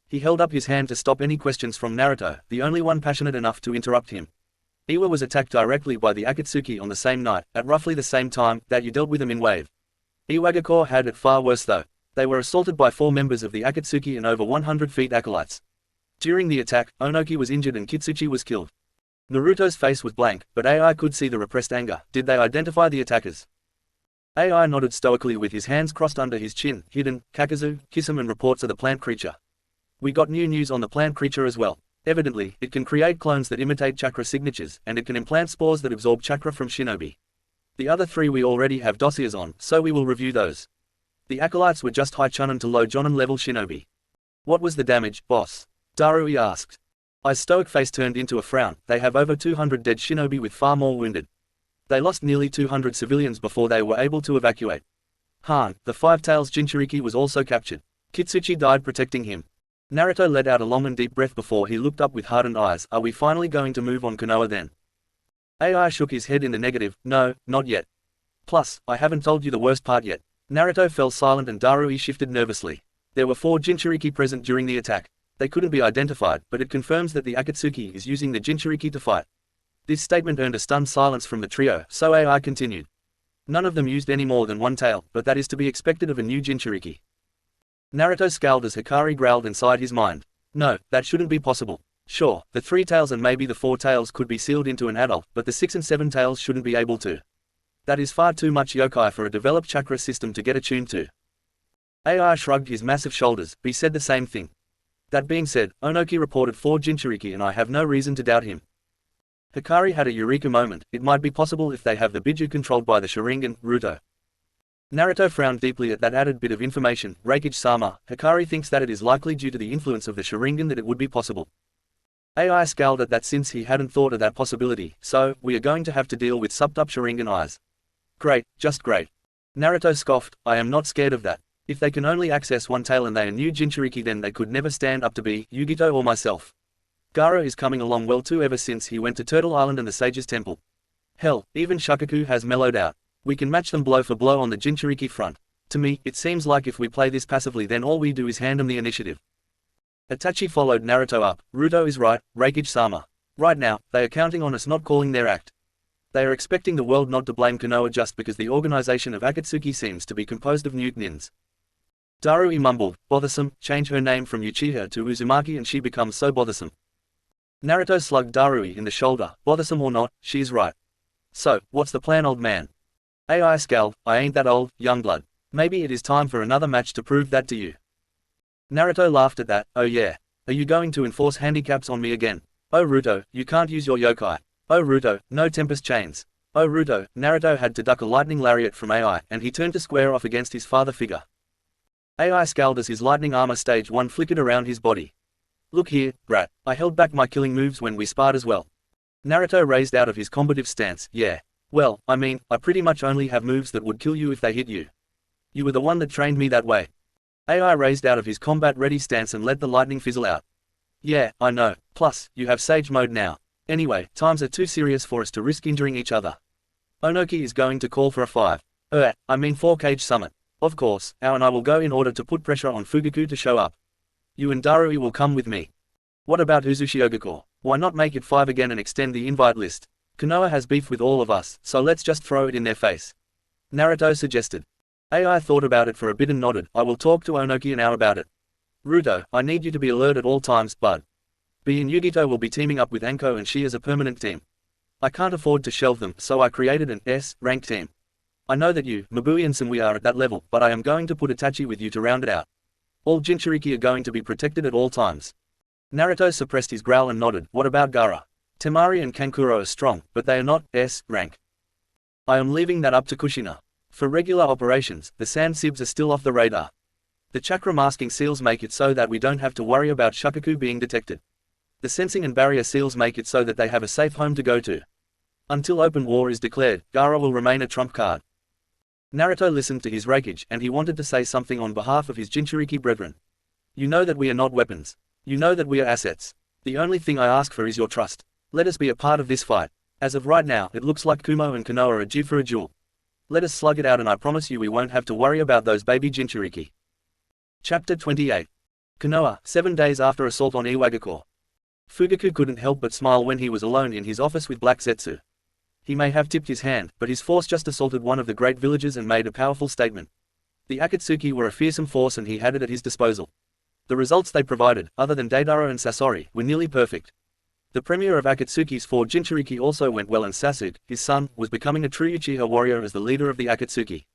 He held up his hand to stop any questions from Naruto, the only one passionate enough to interrupt him. Iwa was attacked directly by the Akatsuki on the same night, at roughly the same time that you dealt with them in wave. Iwagakure had it far worse though. They were assaulted by 4 members of the Akatsuki and over 100 feet acolytes. During the attack, Onoki was injured and Kitsuchi was killed. Naruto's face was blank, but AI could see the repressed anger. Did they identify the attackers? AI nodded stoically with his hands crossed under his chin. Hidden, Kakazu, Kisame and reports of the plant creature. We got new news on the plant creature as well. Evidently, it can create clones that imitate chakra signatures, and it can implant spores that absorb chakra from shinobi. The other 3 we already have dossiers on, so we will review those. The acolytes were just high chunin to low jonin level shinobi. What was the damage, boss? Darui asked. Ai's stoic face turned into a frown. They have over 200 dead shinobi with far more wounded. They lost nearly 200 civilians before they were able to evacuate. Han, the Five-Tails Jinchuriki, was also captured. Kitsuchi died protecting him. Naruto let out a long and deep breath before he looked up with hardened eyes. Are we finally going to move on Konoha then? AI shook his head in the negative. No, not yet. Plus, I haven't told you the worst part yet. Naruto fell silent and Darui shifted nervously. There were 4 Jinchuriki present during the attack. They couldn't be identified, but it confirms that the Akatsuki is using the Jinchuriki to fight. This statement earned a stunned silence from the trio, so AI continued. None of them used any more than 1 tail, but that is to be expected of a new Jinchuriki. Naruto scowled as Hikari growled inside his mind. No, that shouldn't be possible. Sure, the 3 tails and maybe the 4 tails could be sealed into an adult, but the 6 and 7 tails shouldn't be able to. That is far too much yokai for a developed chakra system to get attuned to. AI shrugged his massive shoulders. B said the same thing. That being said, Onoki reported 4 Jinchuriki and I have no reason to doubt him. Hikari had a eureka moment. It might be possible if they have the Biju controlled by the Sharingan, Ruto. Naruto frowned deeply at that added bit of information. Refuge-sama, Hikari thinks that it is likely due to the influence of the Sharingan that it would be possible. AI scowled at that since he hadn't thought of that possibility, so, we are going to have to deal with supped-up Sharingan eyes. Great, just great. Naruto scoffed, I am not scared of that. If they can only access 1 tail and they are new Jinchuriki, then they could never stand up to be Yugito or myself. Gaara is coming along well too ever since he went to Turtle Island and the Sage's Temple. Hell, even Shukaku has mellowed out. We can match them blow for blow on the Jinchuriki front. To me, it seems like if we play this passively then all we do is hand them the initiative. Itachi followed Naruto up. Ruto is right, Refuge-sama. Right now, they are counting on us not calling their act. They are expecting the world not to blame Konoha just because the organization of Akatsuki seems to be composed of newtonins. Darui mumbled, bothersome, change her name from Uchiha to Uzumaki and she becomes so bothersome. Naruto slugged Darui in the shoulder, bothersome or not, she's right. So, what's the plan, old man? AI scowled, I ain't that old, youngblood. Maybe it is time for another match to prove that to you. Naruto laughed at that. Oh yeah. Are you going to enforce handicaps on me again? Oh Ruto, you can't use your yokai. Oh Ruto, no Tempest chains. Oh Ruto, Naruto had to duck a lightning lariat from AI, and he turned to square off against his father figure. AI scowled as his lightning armor stage 1 flickered around his body. Look here, brat, I held back my killing moves when we sparred as well. Naruto raised out of his combative stance. Yeah. Well, I mean, I pretty much only have moves that would kill you if they hit you. You were the one that trained me that way. AI raised out of his combat-ready stance and let the lightning fizzle out. Yeah, I know. Plus, you have Sage mode now. Anyway, times are too serious for us to risk injuring each other. Onoki is going to call for a 4-cage summit. Of course, Ao and I will go in order to put pressure on Fugaku to show up. You and Darui will come with me. What about Uzushi-Ogakure? Why not make it 5 again and extend the invite list? Konoha has beef with all of us, so let's just throw it in their face. Naruto suggested. AI thought about it for a bit and nodded. I will talk to Onoki and Ao about it. Ruto, I need you to be alert at all times, bud. B and Yugito will be teaming up with Anko and she as a permanent team. I can't afford to shelve them, so I created an S-rank team. I know that you, Mabui and Samui are at that level, but I am going to put Itachi with you to round it out. All Jinchuriki are going to be protected at all times. Naruto suppressed his growl and nodded. What about Gaara? Temari and Kankuro are strong, but they are not S-rank. I am leaving that up to Kushina. For regular operations, the sand sibs are still off the radar. The chakra masking seals make it so that we don't have to worry about Shukaku being detected. The sensing and barrier seals make it so that they have a safe home to go to. Until open war is declared, Gaara will remain a trump card. Naruto listened to his Refuge and he wanted to say something on behalf of his Jinchuriki brethren. You know that we are not weapons. You know that we are assets. The only thing I ask for is your trust. Let us be a part of this fight. As of right now, it looks like Kumo and Konoha are due for a duel. Let us slug it out and I promise you we won't have to worry about those baby Jinchuriki. Chapter 28. Konoha, 7 days after assault on Iwagakure. Fugaku couldn't help but smile when he was alone in his office with Black Zetsu. He may have tipped his hand, but his force just assaulted one of the great villages and made a powerful statement. The Akatsuki were a fearsome force and he had it at his disposal. The results they provided, other than Deidara and Sasori, were nearly perfect. The premiere of Akatsuki's 4 Jinchuriki also went well and Sasuke, his son, was becoming a true Uchiha warrior as the leader of the Akatsuki.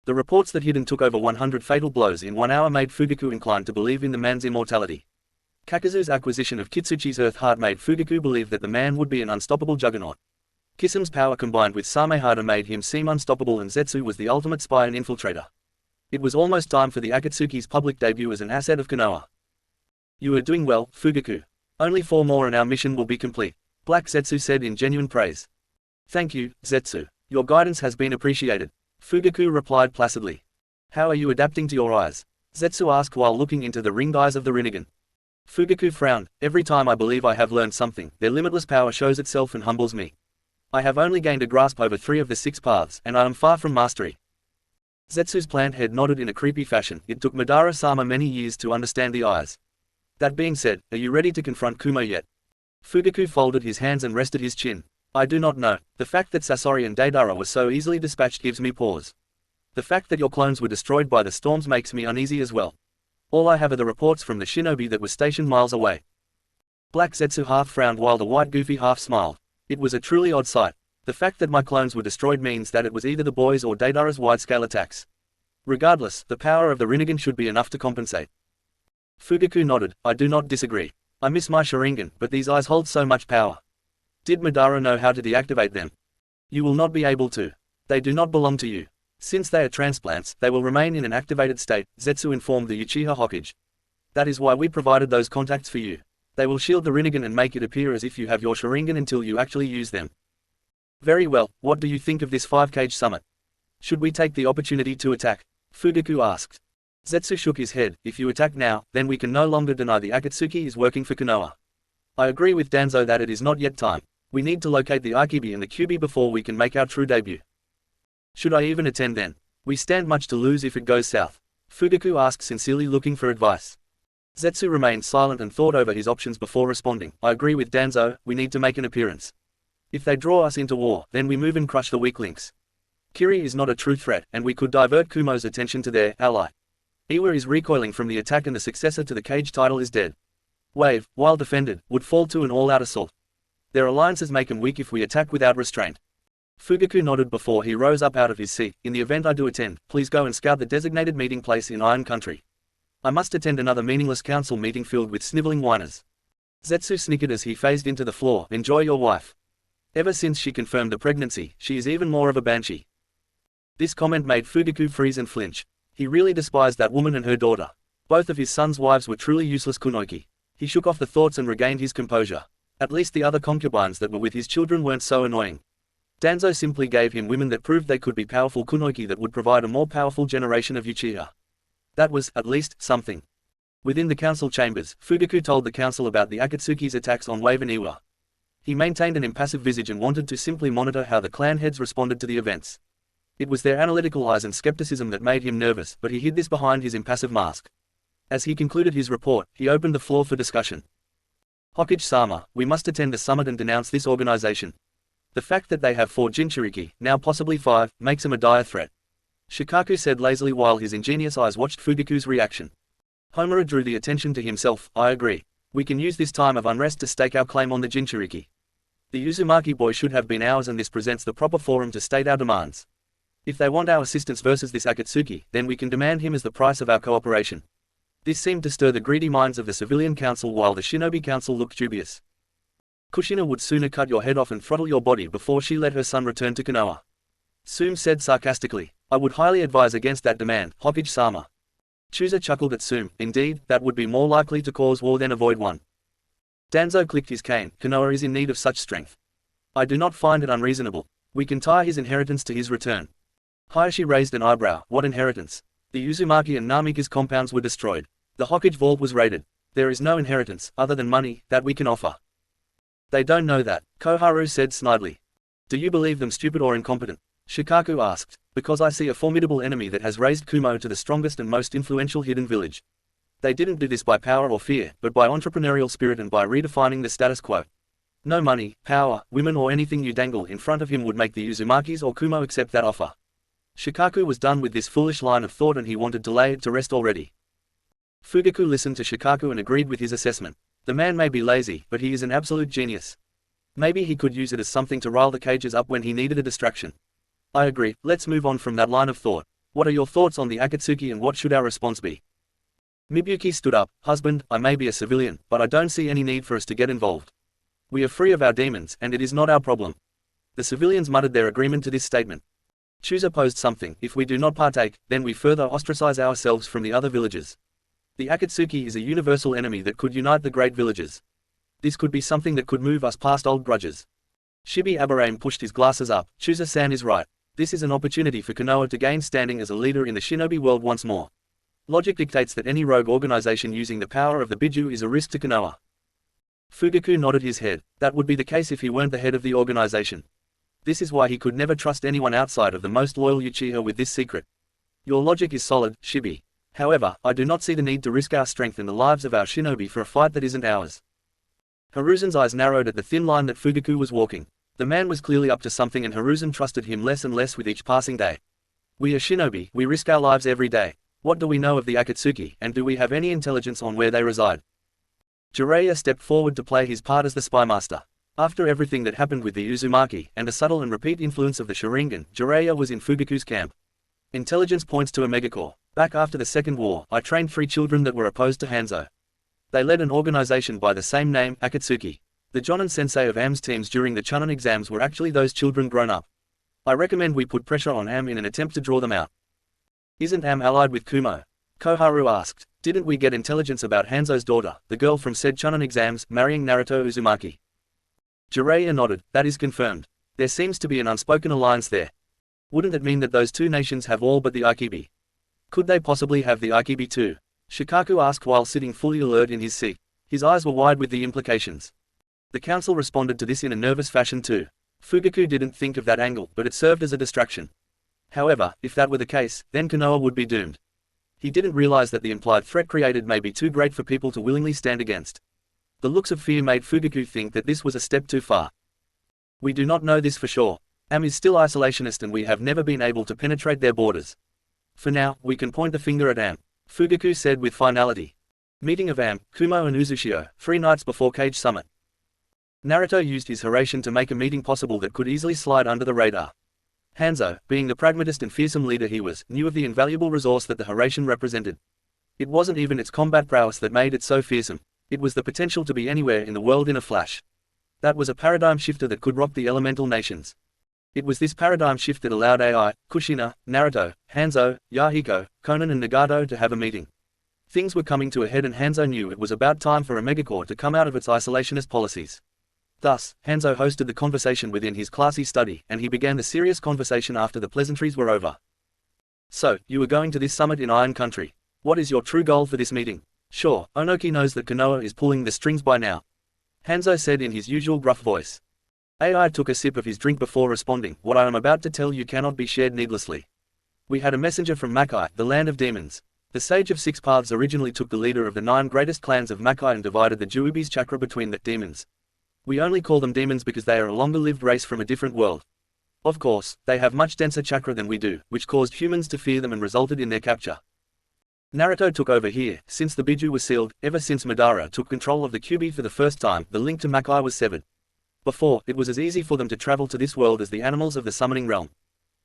The reports that Hiden took over 100 fatal blows in 1 hour made Fugaku inclined to believe in the man's immortality. Kakazu's acquisition of Kitsuchi's Earth Heart made Fugaku believe that the man would be an unstoppable juggernaut. Kisam's power combined with Samehada made him seem unstoppable and Zetsu was the ultimate spy and infiltrator. It was almost time for the Akatsuki's public debut as an asset of Konoha. You are doing well, Fugaku. Only 4 more and our mission will be complete, Black Zetsu said in genuine praise. Thank you, Zetsu. Your guidance has been appreciated, Fugaku replied placidly. How are you adapting to your eyes? Zetsu asked while looking into the ringed eyes of the Rinnegan. Fugaku frowned. Every time I believe I have learned something, their limitless power shows itself and humbles me. I have only gained a grasp over 3 of the 6 paths, and I am far from mastery. Zetsu's planned head nodded in a creepy fashion. It took Madara-sama many years to understand the eyes. That being said, are you ready to confront Kumo yet? Fugaku folded his hands and rested his chin. I do not know. The fact that Sasori and Deidara were so easily dispatched gives me pause. The fact that your clones were destroyed by the storms makes me uneasy as well. All I have are the reports from the shinobi that was stationed miles away. Black Zetsu half frowned while the white Goofy half smiled. It was a truly odd sight. The fact that my clones were destroyed means that it was either the boys or Deidara's wide-scale attacks. Regardless, the power of the Rinnegan should be enough to compensate. Fugaku nodded. I do not disagree. I miss my Sharingan, but these eyes hold so much power. Did Madara know how to deactivate them? You will not be able to. They do not belong to you. Since they are transplants, they will remain in an activated state, Zetsu informed the Uchiha Hokage. That is why we provided those contacts for you. They will shield the Rinnegan and make it appear as if you have your Sharingan until you actually use them. Very well, what do you think of this 5-cage summit? Should we take the opportunity to attack? Fugaku asked. Zetsu shook his head. If you attack now, then we can no longer deny the Akatsuki is working for Konoha. I agree with Danzo that it is not yet time. We need to locate the Aikibi and the Kyubi before we can make our true debut. Should I even attend then? We stand much to lose if it goes south. Fugaku asked sincerely looking for advice. Zetsu remained silent and thought over his options before responding. I agree with Danzo, we need to make an appearance. If they draw us into war, then we move and crush the weak links. Kiri is not a true threat, and we could divert Kumo's attention to their ally. Iwa is recoiling from the attack and the successor to the cage title is dead. Wave, while defended, would fall to an all-out assault. Their alliances make him weak if we attack without restraint. Fugaku nodded before he rose up out of his seat. In the event I do attend, please go and scout the designated meeting place in Iron Country. I must attend another meaningless council meeting filled with sniveling whiners. Zetsu snickered as he phased into the floor. Enjoy your wife. Ever since she confirmed the pregnancy, she is even more of a banshee. This comment made Fugaku freeze and flinch. He really despised that woman and her daughter. Both of his son's wives were truly useless kunoichi. He shook off the thoughts and regained his composure. At least the other concubines that were with his children weren't so annoying. Danzo simply gave him women that proved they could be powerful kunoichi that would provide a more powerful generation of Uchiha. That was, at least, something. Within the council chambers, Fugaku told the council about the Akatsuki's attacks on Wave and Iwa. He maintained an impassive visage and wanted to simply monitor how the clan heads responded to the events. It was their analytical eyes and skepticism that made him nervous, but he hid this behind his impassive mask. As he concluded his report, he opened the floor for discussion. Hokage-sama, we must attend the summit and denounce this organization. The fact that they have 4 Jinchuriki, now possibly 5, makes them a dire threat. Shikaku said lazily while his ingenious eyes watched Fugaku's reaction. Homura drew the attention to himself. I agree. We can use this time of unrest to stake our claim on the Jinchuriki. The Uzumaki boy should have been ours and this presents the proper forum to state our demands. If they want our assistance versus this Akatsuki, then we can demand him as the price of our cooperation. This seemed to stir the greedy minds of the civilian council while the shinobi council looked dubious. Kushina would sooner cut your head off and throttle your body before she let her son return to Konoha. Tsume said sarcastically. I would highly advise against that demand, Hokage-sama. Chusa chuckled at Tsume. Indeed, that would be more likely to cause war than avoid one. Danzo clicked his cane. Konoha is in need of such strength. I do not find it unreasonable. We can tie his inheritance to his return. Hayashi raised an eyebrow. What inheritance? The Uzumaki and Namikaze compounds were destroyed. The Hokage vault was raided. There is no inheritance, other than money, that we can offer. They don't know that, Koharu said snidely. Do you believe them stupid or incompetent? Shikaku asked. Because I see a formidable enemy that has raised Kumo to the strongest and most influential hidden village. They didn't do this by power or fear, but by entrepreneurial spirit and by redefining the status quo. No money, power, women or anything you dangle in front of him would make the Uzumakis or Kumo accept that offer. Shikaku was done with this foolish line of thought and he wanted to lay it to rest already. Fugaku listened to Shikaku and agreed with his assessment. The man may be lazy, but he is an absolute genius. Maybe he could use it as something to rile the cages up when he needed a distraction. I agree, let's move on from that line of thought. What are your thoughts on the Akatsuki and what should our response be? Mibuyuki stood up. Husband, I may be a civilian, but I don't see any need for us to get involved. We are free of our demons, and it is not our problem. The civilians muttered their agreement to this statement. Chusa posed something. If we do not partake, then we further ostracize ourselves from the other villages. The Akatsuki is a universal enemy that could unite the great villages. This could be something that could move us past old grudges. Shibi Aburame pushed his glasses up. Chusa-san is right. This is an opportunity for Konoha to gain standing as a leader in the shinobi world once more. Logic dictates that any rogue organization using the power of the Biju is a risk to Konoha. Fugaku nodded his head. That would be the case if he weren't the head of the organization. This is why he could never trust anyone outside of the most loyal Uchiha with this secret. Your logic is solid, Shibi. However, I do not see the need to risk our strength and the lives of our shinobi for a fight that isn't ours. Hiruzen's eyes narrowed at the thin line that Fugaku was walking. The man was clearly up to something and Hiruzen trusted him less and less with each passing day. We are shinobi, we risk our lives every day. What do we know of the Akatsuki, and do we have any intelligence on where they reside? Jiraiya stepped forward to play his part as the spymaster. After everything that happened with the Uzumaki, and a subtle and repeat influence of the Sharingan, Jiraiya was in Fugaku's camp. Intelligence points to a megacore. Back after the Second War, I trained 3 children that were opposed to Hanzo. They led an organization by the same name, Akatsuki. The Jonin sensei of Am's teams during the Chunin exams were actually those children grown up. I recommend we put pressure on Am in an attempt to draw them out. Isn't Am allied with Kumo? Koharu asked. Didn't we get intelligence about Hanzo's daughter, the girl from said Chunin exams, marrying Naruto Uzumaki? Jiraiya nodded. That is confirmed. There seems to be an unspoken alliance there. Wouldn't it mean that those two nations have all but the Aikibi? Could they possibly have the Aikibi too? Shikaku asked while sitting fully alert in his seat. His eyes were wide with the implications. The council responded to this in a nervous fashion too. Fugaku didn't think of that angle, but it served as a distraction. However, if that were the case, then Konoha would be doomed. He didn't realize that the implied threat created may be too great for people to willingly stand against. The looks of fear made Fugaku think that this was a step too far. We do not know this for sure. Am is still isolationist and we have never been able to penetrate their borders. For now, we can point the finger at Am, Fugaku said with finality. Meeting of Am, Kumo and Uzushio, 3 nights before Cage Summit. Naruto used his Hiraishin to make a meeting possible that could easily slide under the radar. Hanzo, being the pragmatist and fearsome leader he was, knew of the invaluable resource that the Hiraishin represented. It wasn't even its combat prowess that made it so fearsome. It was the potential to be anywhere in the world in a flash. That was a paradigm shifter that could rock the elemental nations. It was this paradigm shift that allowed AI, Kushina, Naruto, Hanzo, Yahiko, Konan and Nagato to have a meeting. Things were coming to a head and Hanzo knew it was about time for a megacore to come out of its isolationist policies. Thus, Hanzo hosted the conversation within his classy study, and he began the serious conversation after the pleasantries were over. So, you are going to this summit in Iron Country. What is your true goal for this meeting? Sure, Onoki knows that Konoha is pulling the strings by now. Hanzo said in his usual gruff voice. AI took a sip of his drink before responding. What I am about to tell you cannot be shared needlessly. We had a messenger from Makai, the land of demons. The Sage of 6 Paths originally took the leader of the 9 greatest clans of Makai and divided the Juubi's chakra between the demons. We only call them demons because they are a longer-lived race from a different world. Of course, they have much denser chakra than we do, which caused humans to fear them and resulted in their capture. Naruto took over here. Since the Biju was sealed, ever since Madara took control of the Kyuubi for the first time, the link to Makai was severed. Before, it was as easy for them to travel to this world as the animals of the summoning realm.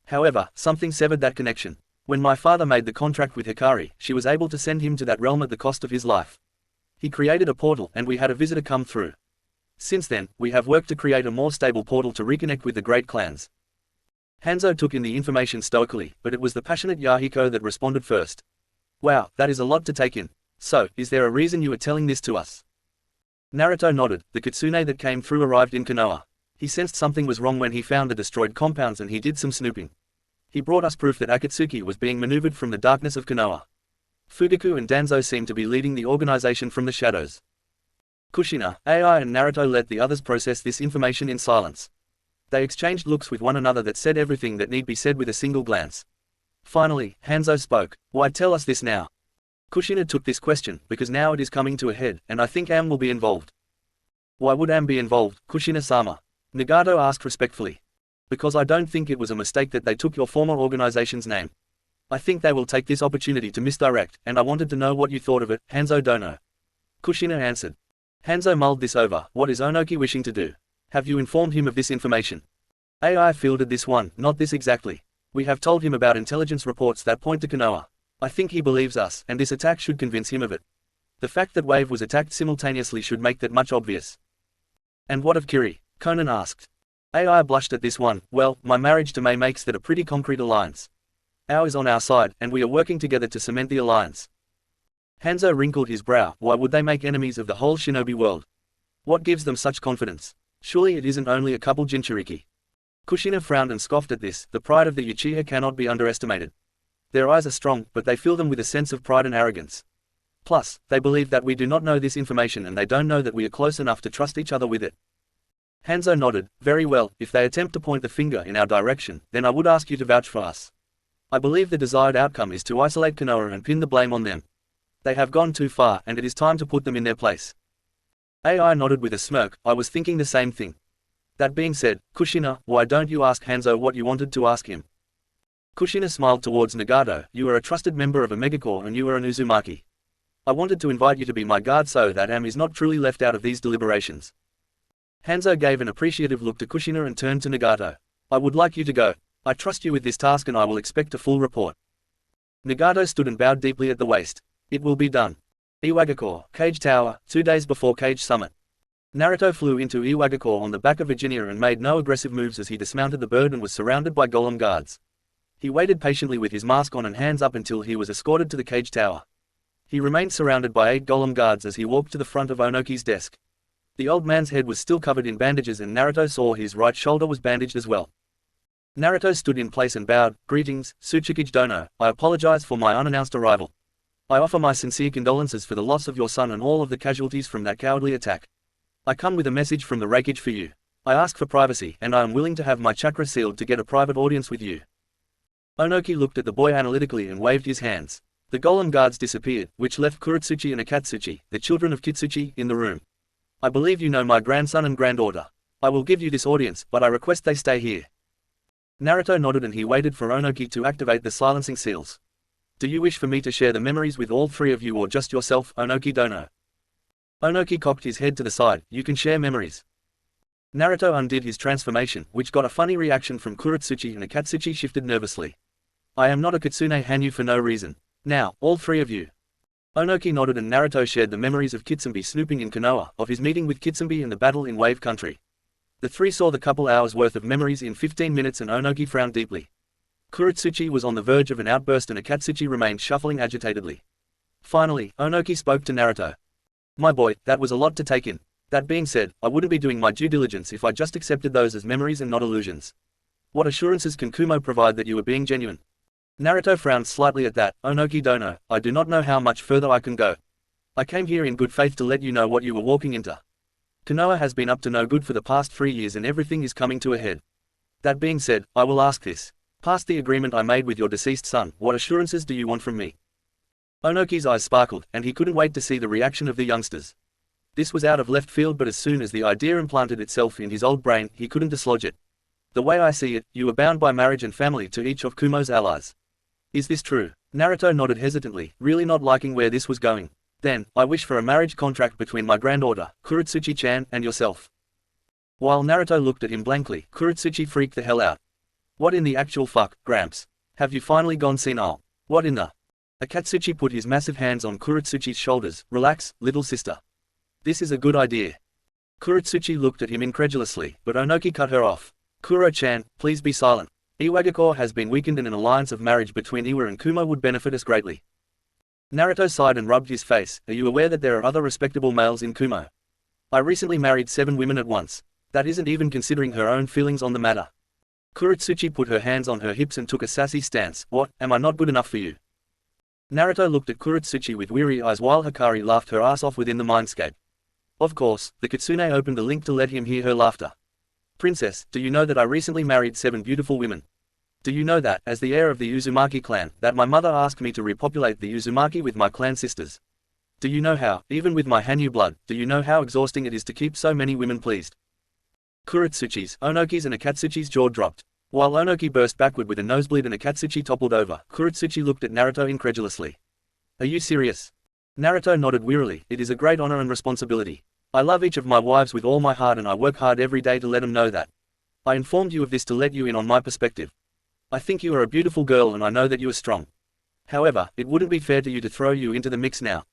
However, something severed that connection. When my father made the contract with Hikari, she was able to send him to that realm at the cost of his life. He created a portal and we had a visitor come through. Since then, we have worked to create a more stable portal to reconnect with the great clans. Hanzo took in the information stoically, but it was the passionate Yahiko that responded first. Wow, that is a lot to take in. So, is there a reason you are telling this to us? Naruto nodded. The kitsune that came through arrived in Konoha. He sensed something was wrong when he found the destroyed compounds and he did some snooping. He brought us proof that Akatsuki was being maneuvered from the darkness of Konoha. Fugaku and Danzo seemed to be leading the organization from the shadows. Kushina, AI and Naruto let the others process this information in silence. They exchanged looks with one another that said everything that need be said with a single glance. Finally, Hanzo spoke. Why tell us this now? Kushina took this question, because now it is coming to a head, and I think Am will be involved. Why would Am be involved, Kushina-sama? Nagato asked respectfully. Because I don't think it was a mistake that they took your former organization's name. I think they will take this opportunity to misdirect, and I wanted to know what you thought of it, Hanzo Dono. Kushina answered. Hanzo mulled this over. What is Onoki wishing to do? Have you informed him of this information? AI fielded this one, not this exactly. We have told him about intelligence reports that point to Konoha. I think he believes us, and this attack should convince him of it. The fact that Wave was attacked simultaneously should make that much obvious. And what of Kiri? Conan asked. AI blushed at this one. Well, my marriage to Mei makes that a pretty concrete alliance. Ao is on our side, and we are working together to cement the alliance. Hanzo wrinkled his brow. Why would they make enemies of the whole shinobi world? What gives them such confidence? Surely it isn't only a couple Jinchuriki. Kushina frowned and scoffed at this. The pride of the Uchiha cannot be underestimated. Their eyes are strong, but they fill them with a sense of pride and arrogance. Plus, they believe that we do not know this information and they don't know that we are close enough to trust each other with it. Hanzo nodded. Very well, if they attempt to point the finger in our direction, then I would ask you to vouch for us. I believe the desired outcome is to isolate Konoha and pin the blame on them. They have gone too far, and it is time to put them in their place. AI nodded with a smirk. I was thinking the same thing. That being said, Kushina, why don't you ask Hanzo what you wanted to ask him? Kushina smiled towards Nagato. You are a trusted member of a megacorps and you are an Uzumaki. I wanted to invite you to be my guard so that Am is not truly left out of these deliberations. Hanzo gave an appreciative look to Kushina and turned to Nagato. I would like you to go. I trust you with this task and I will expect a full report. Nagato stood and bowed deeply at the waist. It will be done. Iwagakure, Cage Tower, 2 days before Cage Summit. Naruto flew into Iwagakure on the back of Virginia and made no aggressive moves as he dismounted the bird and was surrounded by golem guards. He waited patiently with his mask on and hands up until he was escorted to the Cage Tower. He remained surrounded by 8 golem guards as he walked to the front of Onoki's desk. The old man's head was still covered in bandages and Naruto saw his right shoulder was bandaged as well. Naruto stood in place and bowed. Greetings, Tsuchikage Dono. I apologize for my unannounced arrival. I offer my sincere condolences for the loss of your son and all of the casualties from that cowardly attack. I come with a message from the Refuge for you. I ask for privacy, and I am willing to have my chakra sealed to get a private audience with you. Onoki looked at the boy analytically and waved his hands. The golem guards disappeared, which left Kuretsuchi and Akatsuki, the children of Kitsuchi, in the room. I believe you know my grandson and granddaughter. I will give you this audience, but I request they stay here. Naruto nodded and he waited for Onoki to activate the silencing seals. Do you wish for me to share the memories with all 3 of you or just yourself, Onoki Dono? Onoki cocked his head to the side. You can share memories. Naruto undid his transformation, which got a funny reaction from Kuretsuchi and Akatsuki shifted nervously. I am not a Kitsune Hanyu for no reason. Now, all 3 of you. Onoki nodded and Naruto shared the memories of Kitsubi snooping in Konoha, of his meeting with Kitsubi and the battle in Wave Country. The 3 saw the couple hours worth of memories in 15 minutes and Onoki frowned deeply. Kuretsuchi was on the verge of an outburst and Akatsuki remained shuffling agitatedly. Finally, Onoki spoke to Naruto. My boy, that was a lot to take in. That being said, I wouldn't be doing my due diligence if I just accepted those as memories and not illusions. What assurances can Kumo provide that you are being genuine? Naruto frowned slightly at that. Onoki Dono, I do not know how much further I can go. I came here in good faith to let you know what you were walking into. Konoha has been up to no good for the past 3 years and everything is coming to a head. That being said, I will ask this. Past the agreement I made with your deceased son, what assurances do you want from me? Onoki's eyes sparkled, and he couldn't wait to see the reaction of the youngsters. This was out of left field, but as soon as the idea implanted itself in his old brain, he couldn't dislodge it. The way I see it, you are bound by marriage and family to each of Kumo's allies. Is this true? Naruto nodded hesitantly, really not liking where this was going. Then, I wish for a marriage contract between my granddaughter, Kuretsuchi-chan, and yourself. While Naruto looked at him blankly, Kuretsuchi freaked the hell out. What in the actual fuck, Gramps? Have you finally gone senile? What in the? Akatsuki put his massive hands on Kuretsuchi's shoulders. Relax, little sister. This is a good idea. Kuretsuchi looked at him incredulously, but Onoki cut her off. Kuro-chan, please be silent. Iwagakure has been weakened and an alliance of marriage between Iwa and Kumo would benefit us greatly. Naruto sighed and rubbed his face. Are you aware that there are other respectable males in Kumo? I recently married 7 women at once. That isn't even considering her own feelings on the matter. Kuretsuchi put her hands on her hips and took a sassy stance. What, am I not good enough for you? Naruto looked at Kuretsuchi with weary eyes while Hikari laughed her ass off within the mindscape. Of course, the kitsune opened the link to let him hear her laughter. Princess, do you know that I recently married 7 beautiful women? Do you know that, as the heir of the Uzumaki clan, that my mother asked me to repopulate the Uzumaki with my clan sisters? Do you know how, even with my Hanyu blood, do you know how exhausting it is to keep so many women pleased? Kuretsuchi's, Onoki's and Akatsuchi's jaw dropped. While Onoki burst backward with a nosebleed and Akatsuchi toppled over, Kuretsuchi looked at Naruto incredulously. Are you serious? Naruto nodded wearily. It is a great honor and responsibility. I love each of my wives with all my heart and I work hard every day to let them know that. I informed you of this to let you in on my perspective. I think you are a beautiful girl and I know that you are strong. However, it wouldn't be fair to you to throw you into the mix now.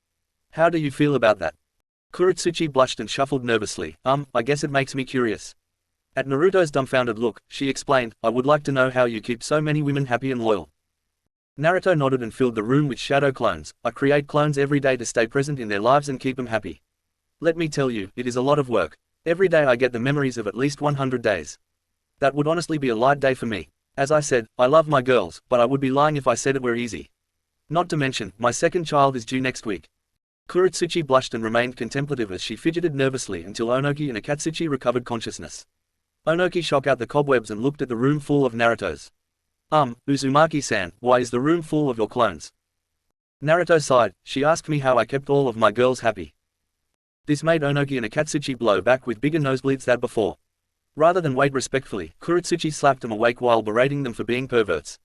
How do you feel about that? Kuretsuchi blushed and shuffled nervously. I guess it makes me curious. At Naruto's dumbfounded look, she explained, I would like to know how you keep so many women happy and loyal. Naruto nodded and filled the room with shadow clones. I create clones every day to stay present in their lives and keep them happy. Let me tell you, it is a lot of work. Every day I get the memories of at least 100 days. That would honestly be a light day for me. As I said, I love my girls, but I would be lying if I said it were easy. Not to mention, my second child is due next week. Kuretsuchi blushed and remained contemplative as she fidgeted nervously until Onoki and Akatsuchi recovered consciousness. Onoki shook out the cobwebs and looked at the room full of Naruto's. Uzumaki-san, why is the room full of your clones? Naruto sighed. She asked me how I kept all of my girls happy. This made Onoki and Akatsuchi blow back with bigger nosebleeds than before. Rather than wait respectfully, Kuretsuchi slapped them awake while berating them for being perverts.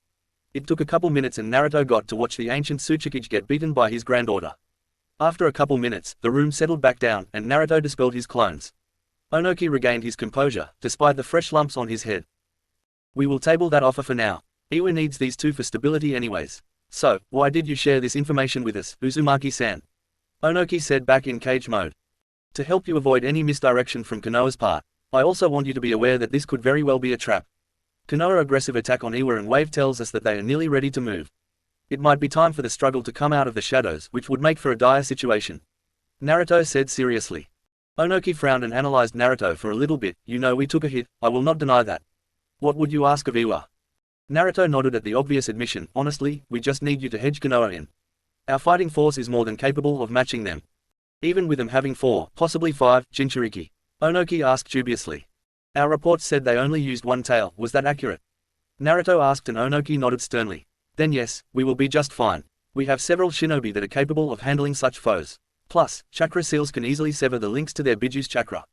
It took a couple minutes and Naruto got to watch the ancient Tsuchikage get beaten by his granddaughter. After a couple minutes, the room settled back down and Naruto dispelled his clones. Onoki regained his composure, despite the fresh lumps on his head. We will table that offer for now. Iwa needs these two for stability anyways. So, why did you share this information with us, Uzumaki-san? Onoki said back in cage mode. To help you avoid any misdirection from Konoha's part. I also want you to be aware that this could very well be a trap. Konoha aggressive attack on Iwa and Wave tells us that they are nearly ready to move. It might be time for the struggle to come out of the shadows, which would make for a dire situation. Naruto said seriously. Onoki frowned and analyzed Naruto for a little bit. You know we took a hit, I will not deny that. What would you ask of Iwa? Naruto nodded at the obvious admission. Honestly, we just need you to hedge Konoha in. Our fighting force is more than capable of matching them. Even with them having 4, possibly 5, Jinchuriki. Onoki asked dubiously. Our reports said they only used 1 tail, was that accurate? Naruto asked and Onoki nodded sternly. Then yes, we will be just fine. We have several shinobi that are capable of handling such foes. Plus, chakra seals can easily sever the links to their Biju's chakra.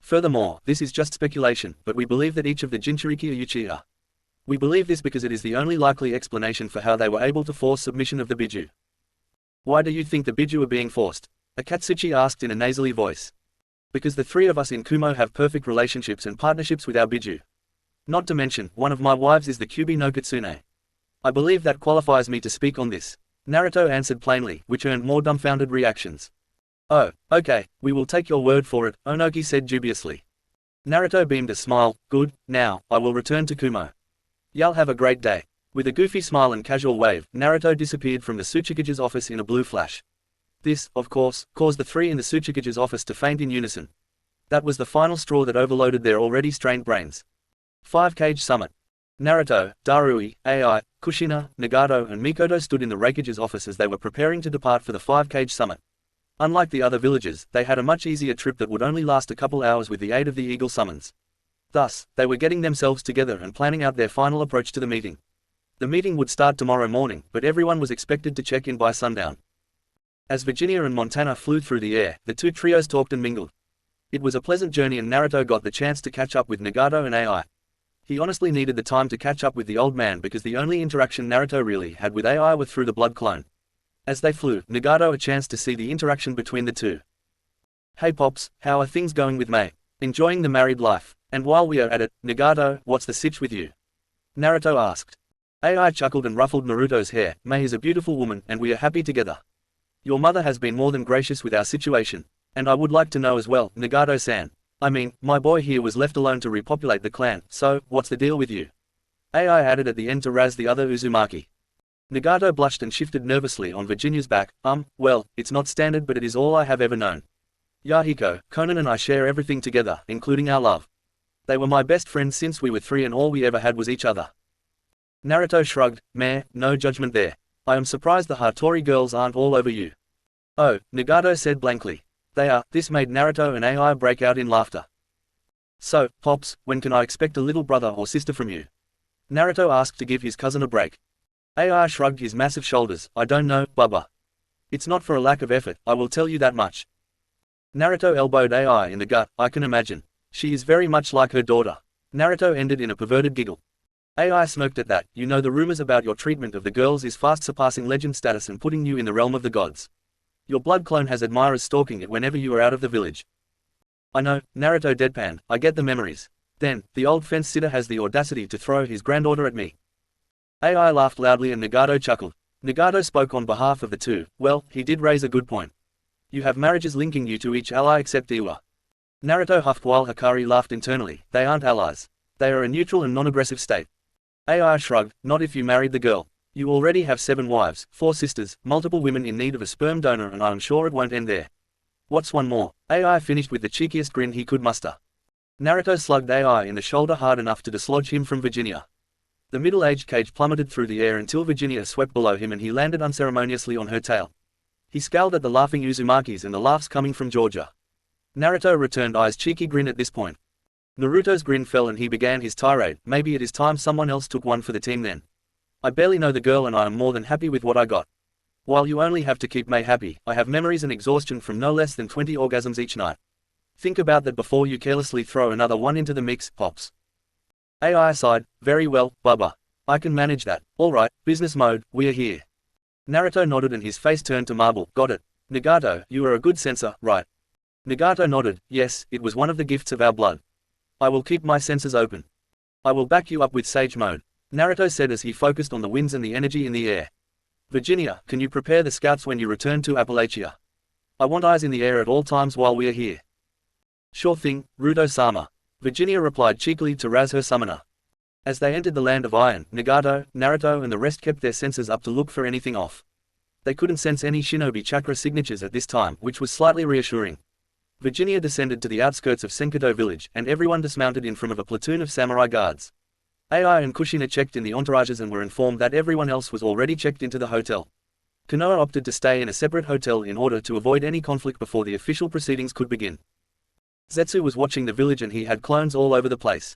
Furthermore, this is just speculation, but we believe that each of the Jinchuriki are Uchiha. We believe this because it is the only likely explanation for how they were able to force submission of the Biju. Why do you think the Biju are being forced? Akatsuchi asked in a nasally voice. Because the 3 of us in Kumo have perfect relationships and partnerships with our Biju. Not to mention, one of my wives is the Kyubi no Kitsune. I believe that qualifies me to speak on this. Naruto answered plainly, which earned more dumbfounded reactions. Oh, okay, we will take your word for it, Onoki said dubiously. Naruto beamed a smile. Good, now, I will return to Kumo. Y'all have a great day. With a goofy smile and casual wave, Naruto disappeared from the Tsuchikage's office in a blue flash. This, of course, caused the 3 in the Tsuchikage's office to faint in unison. That was the final straw that overloaded their already strained brains. 5-Cage Summit. Naruto, Darui, Ai, Kushina, Nagato and Mikoto stood in the Raikage's office as they were preparing to depart for the 5-Cage Summit. Unlike the other villages, they had a much easier trip that would only last a couple hours with the aid of the Eagle Summons. Thus, they were getting themselves together and planning out their final approach to the meeting. The meeting would start tomorrow morning, but everyone was expected to check in by sundown. As Virginia and Montana flew through the air, the 2 trios talked and mingled. It was a pleasant journey and Naruto got the chance to catch up with Nagato and Ai. He honestly needed the time to catch up with the old man because the only interaction Naruto really had with Ai were through the blood clone. As they flew, Nagato a chance to see the interaction between the 2. Hey Pops, how are things going with Mei? Enjoying the married life? And while we are at it, Nagato, what's the sitch with you? Naruto asked. Ai chuckled and ruffled Naruto's hair. Mei is a beautiful woman and we are happy together. Your mother has been more than gracious with our situation. And I would like to know as well, Nagato-san. I mean, my boy here was left alone to repopulate the clan, so, what's the deal with you? Ai added at the end to razz the other Uzumaki. Nagato blushed and shifted nervously on Virginia's back. Well, it's not standard but it is all I have ever known. Yahiko, Conan and I share everything together, including our love. They were my best friends since we were 3 and all we ever had was each other. Naruto shrugged. Meh, no judgment there. I am surprised the Hattori girls aren't all over you. Oh, Nagato said blankly. They are. This made Naruto and AI break out in laughter. So, Pops, when can I expect a little brother or sister from you? Naruto asked to give his cousin a break. AI shrugged his massive shoulders. I don't know, Bubba. It's not for a lack of effort, I will tell you that much. Naruto elbowed AI in the gut. I can imagine. She is very much like her daughter. Naruto ended in a perverted giggle. AI smirked at that. You know the rumors about your treatment of the girls is fast surpassing legend status and putting you in the realm of the gods. Your blood clone has admirers stalking it whenever you are out of the village. I know, Naruto deadpanned. I get the memories. Then, the old fence sitter has the audacity to throw his granddaughter at me. AI laughed loudly and Nagato chuckled. Nagato spoke on behalf of the two. Well, he did raise a good point. You have marriages linking you to each ally except Iwa. Naruto huffed while Hikari laughed internally. They aren't allies. They are a neutral and non-aggressive state. AI shrugged. Not if you married the girl. You already have 7 wives, 4 sisters, multiple women in need of a sperm donor, and I am sure it won't end there. What's one more? AI finished with the cheekiest grin he could muster. Naruto slugged AI in the shoulder hard enough to dislodge him from Virginia. The middle-aged cage plummeted through the air until Virginia swept below him and he landed unceremoniously on her tail. He scowled at the laughing Uzumakis and the laughs coming from Georgia. Naruto returned Ai's cheeky grin at this point. Naruto's grin fell and he began his tirade. Maybe it is time someone else took one for the team then. I barely know the girl and I am more than happy with what I got. While you only have to keep May happy, I have memories and exhaustion from no less than 20 orgasms each night. Think about that before you carelessly throw another one into the mix, Pops. AI sighed. Very well, Bubba. I can manage that. Alright, business mode, we are here. Naruto nodded and his face turned to marble. Got it. Nagato, you are a good censor, right? Nagato nodded. Yes, it was one of the gifts of our blood. I will keep my senses open. I will back you up with Sage Mode, Naruto said as he focused on the winds and the energy in the air. Virginia, can you prepare the scouts when you return to Appalachia? I want eyes in the air at all times while we are here. Sure thing, Ruto-sama. Virginia replied cheekily to razz her summoner. As they entered the land of iron, Nagato, Naruto and the rest kept their senses up to look for anything off. They couldn't sense any shinobi chakra signatures at this time, which was slightly reassuring. Virginia descended to the outskirts of Senkato village, and everyone dismounted in front of a platoon of samurai guards. AI and Kushina checked in the entourages and were informed that everyone else was already checked into the hotel. Konoha opted to stay in a separate hotel in order to avoid any conflict before the official proceedings could begin. Zetsu was watching the village and he had clones all over the place.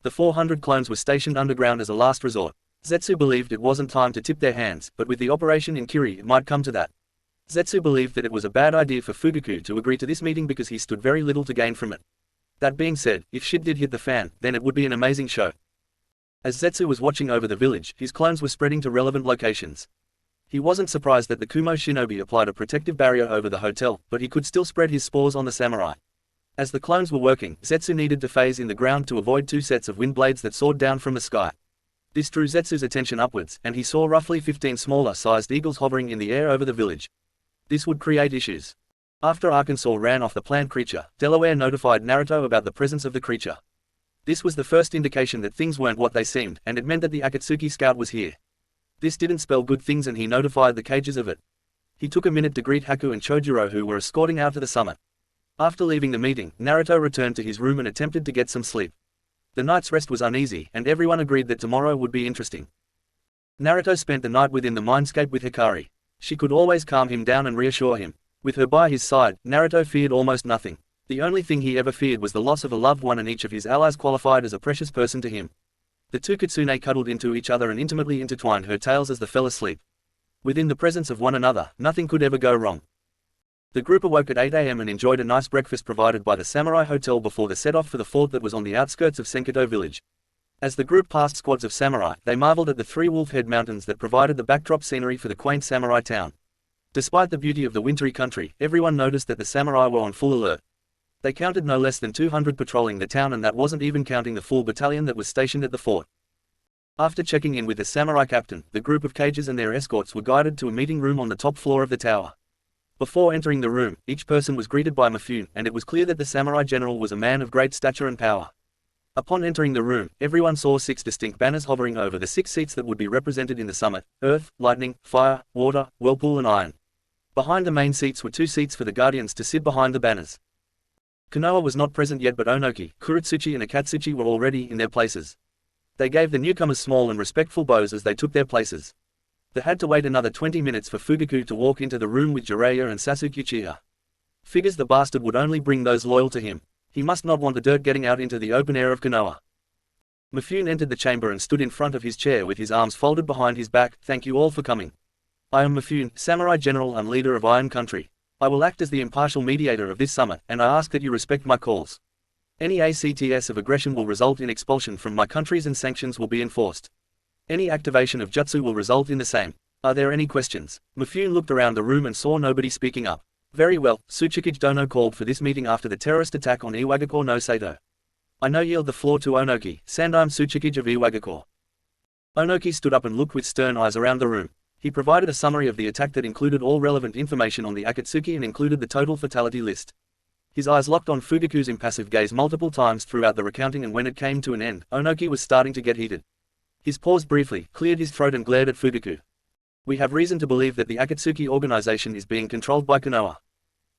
The 400 clones were stationed underground as a last resort. Zetsu believed it wasn't time to tip their hands, but with the operation in Kiri it might come to that. Zetsu believed that it was a bad idea for Fugaku to agree to this meeting because he stood very little to gain from it. That being said, if shit did hit the fan, then it would be an amazing show. As Zetsu was watching over the village, his clones were spreading to relevant locations. He wasn't surprised that the Kumo shinobi applied a protective barrier over the hotel, but he could still spread his spores on the samurai. As the clones were working, Zetsu needed to phase in the ground to avoid 2 sets of wind blades that soared down from the sky. This drew Zetsu's attention upwards, and he saw roughly 15 smaller-sized eagles hovering in the air over the village. This would create issues. After Arkansas ran off the planned creature, Delaware notified Naruto about the presence of the creature. This was the first indication that things weren't what they seemed, and it meant that the Akatsuki scout was here. This didn't spell good things and he notified the cages of it. He took a minute to greet Haku and Chojuro who were escorting out to the summit. After leaving the meeting, Naruto returned to his room and attempted to get some sleep. The night's rest was uneasy, and everyone agreed that tomorrow would be interesting. Naruto spent the night within the mindscape with Hikari. She could always calm him down and reassure him. With her by his side, Naruto feared almost nothing. The only thing he ever feared was the loss of a loved one, and each of his allies qualified as a precious person to him. The two kitsune cuddled into each other and intimately intertwined her tails as they fell asleep. Within the presence of one another, nothing could ever go wrong. The group awoke at 8 AM and enjoyed a nice breakfast provided by the Samurai Hotel before the set-off for the fort that was on the outskirts of Senkato village. As the group passed squads of samurai, they marveled at the 3 wolf-head mountains that provided the backdrop scenery for the quaint samurai town. Despite the beauty of the wintry country, everyone noticed that the samurai were on full alert. They counted no less than 200 patrolling the town, and that wasn't even counting the full battalion that was stationed at the fort. After checking in with the samurai captain, the group of cages and their escorts were guided to a meeting room on the top floor of the tower. Before entering the room, each person was greeted by Mifune, and it was clear that the samurai general was a man of great stature and power. Upon entering the room, everyone saw 6 distinct banners hovering over the 6 seats that would be represented in the summit: earth, lightning, fire, water, whirlpool and iron. Behind the main seats were 2 seats for the guardians to sit behind the banners. Konoha was not present yet, but Onoki, Kuretsuchi and Akatsuchi were already in their places. They gave the newcomers small and respectful bows as they took their places. They had to wait another 20 minutes for Fugaku to walk into the room with Jiraiya and Sasuke Uchiha. Figures the bastard would only bring those loyal to him. He must not want the dirt getting out into the open air of Konoha. Mifune entered the chamber and stood in front of his chair with his arms folded behind his back. Thank you all for coming. I am Mifune, samurai general and leader of Iron Country. I will act as the impartial mediator of this summit, and I ask that you respect my calls. Any acts of aggression will result in expulsion from my countries and sanctions will be enforced. Any activation of jutsu will result in the same. Are there any questions? Mifune looked around the room and saw nobody speaking up. Very well, Tsuchikage Dono called for this meeting after the terrorist attack on Iwagakure no Sato. I now yield the floor to Onoki, Sandime Tsuchikage of Iwagakure. Onoki stood up and looked with stern eyes around the room. He provided a summary of the attack that included all relevant information on the Akatsuki and included the total fatality list. His eyes locked on Fugaku's impassive gaze multiple times throughout the recounting, and when it came to an end, Onoki was starting to get heated. He paused briefly, cleared his throat and glared at Fugaku. We have reason to believe that the Akatsuki organization is being controlled by Konoha.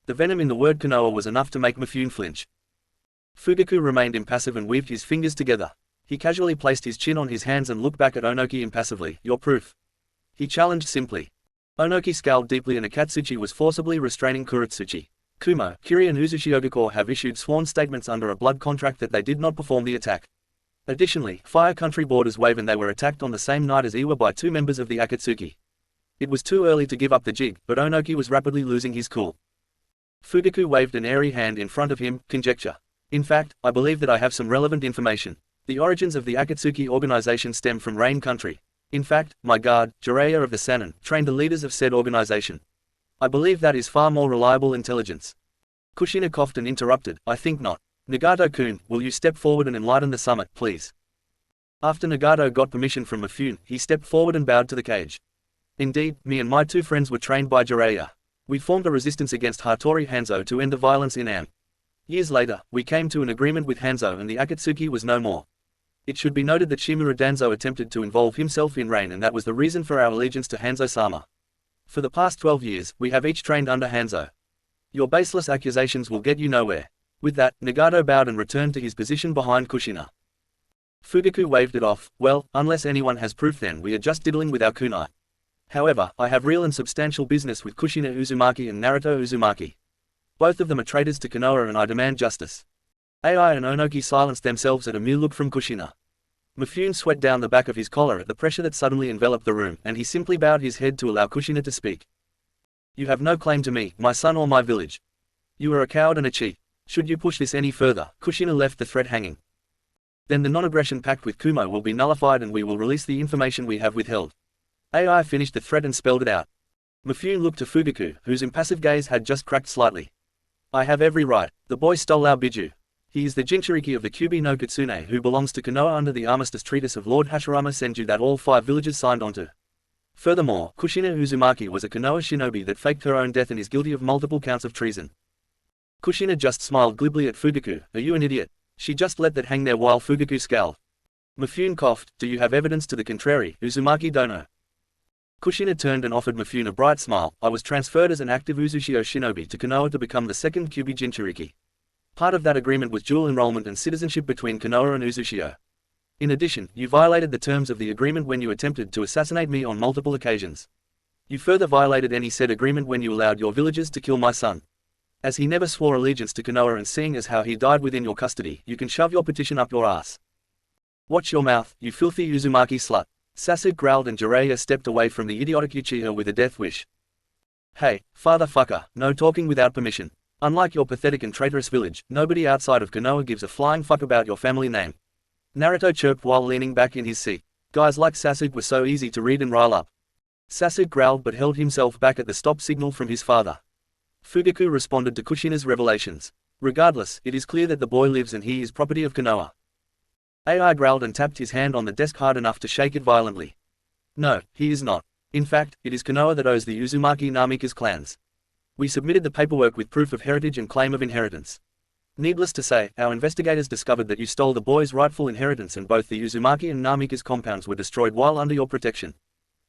The venom in the word Konoha was enough to make Mifune flinch. Fugaku remained impassive and weaved his fingers together. He casually placed his chin on his hands and looked back at Onoki impassively. Your proof? He challenged simply. Onoki scowled deeply and Akatsuchi was forcibly restraining Kuretsuchi. Kumo, Kiri and Uzushi have issued sworn statements under a blood contract that they did not perform the attack. Additionally, Fire Country borders wave and they were attacked on the same night as Iwa by 2 members of the Akatsuki. It was too early to give up the jig, but Onoki was rapidly losing his cool. Fugaku waved an airy hand in front of him. Conjecture. In fact, I believe that I have some relevant information. The origins of the Akatsuki organization stem from Rain Country. In fact, my guard, Jiraiya of the Sannin, trained the leaders of said organization. I believe that is far more reliable intelligence. Kushina coughed and interrupted. I think not. Nagato-kun, will you step forward and enlighten the summit, please? After Nagato got permission from Mifune, he stepped forward and bowed to the cage. Indeed, me and my 2 friends were trained by Jiraiya. We formed a resistance against Hattori Hanzo to end the violence in Am. Years later, we came to an agreement with Hanzo and the Akatsuki was no more. It should be noted that Shimura Danzo attempted to involve himself in Rain, and that was the reason for our allegiance to Hanzo-sama. For the past 12 years, we have each trained under Hanzo. Your baseless accusations will get you nowhere. With that, Nagato bowed and returned to his position behind Kushina. Fugaku waved it off. Well, unless anyone has proof, then we are just diddling with our kunai. However, I have real and substantial business with Kushina Uzumaki and Naruto Uzumaki. Both of them are traitors to Konoha and I demand justice. Ai and Onoki silenced themselves at a mere look from Kushina. Mifune sweat down the back of his collar at the pressure that suddenly enveloped the room, and he simply bowed his head to allow Kushina to speak. You have no claim to me, my son or my village. You are a coward and a cheat. Should you push this any further, Kushina left the threat hanging. Then the non-aggression pact with Kumo will be nullified and we will release the information we have withheld. Ai finished the threat and spelled it out. Mifune looked to Fugaku, whose impassive gaze had just cracked slightly. I have every right. The boy stole our Biju. He is the Jinchuriki of the Kyubi no Kitsune who belongs to Konoha under the armistice treatise of Lord Hashirama Senju that all 5 villages signed onto. Furthermore, Kushina Uzumaki was a Konoha shinobi that faked her own death and is guilty of multiple counts of treason. Kushina just smiled glibly at Fugaku. Are you an idiot? She just let that hang there while Fugaku scowled. Mifune coughed. Do you have evidence to the contrary, Uzumaki Dono? Kushina turned and offered Mifune a bright smile. I was transferred as an active Uzushio shinobi to Konoha to become the 2nd Kyubi Jinchuriki. Part of that agreement was dual enrollment and citizenship between Konoha and Uzushio. In addition, you violated the terms of the agreement when you attempted to assassinate me on multiple occasions. You further violated any said agreement when you allowed your villagers to kill my son. As he never swore allegiance to Konoha and seeing as how he died within your custody, you can shove your petition up your ass. Watch your mouth, you filthy Uzumaki slut. Sasuke growled and Jiraiya stepped away from the idiotic Uchiha with a death wish. Hey, father fucker, no talking without permission. Unlike your pathetic and traitorous village, nobody outside of Konoha gives a flying fuck about your family name. Naruto chirped while leaning back in his seat. Guys like Sasuke were so easy to read and rile up. Sasuke growled but held himself back at the stop signal from his father. Fugaku responded to Kushina's revelations. Regardless, it is clear that the boy lives and he is property of Konoha. Ai growled and tapped his hand on the desk hard enough to shake it violently. No, he is not. In fact, it is Konoha that owes the Uzumaki Namikaze clans. We submitted the paperwork with proof of heritage and claim of inheritance. Needless to say, our investigators discovered that you stole the boy's rightful inheritance and both the Uzumaki and Namikaze compounds were destroyed while under your protection.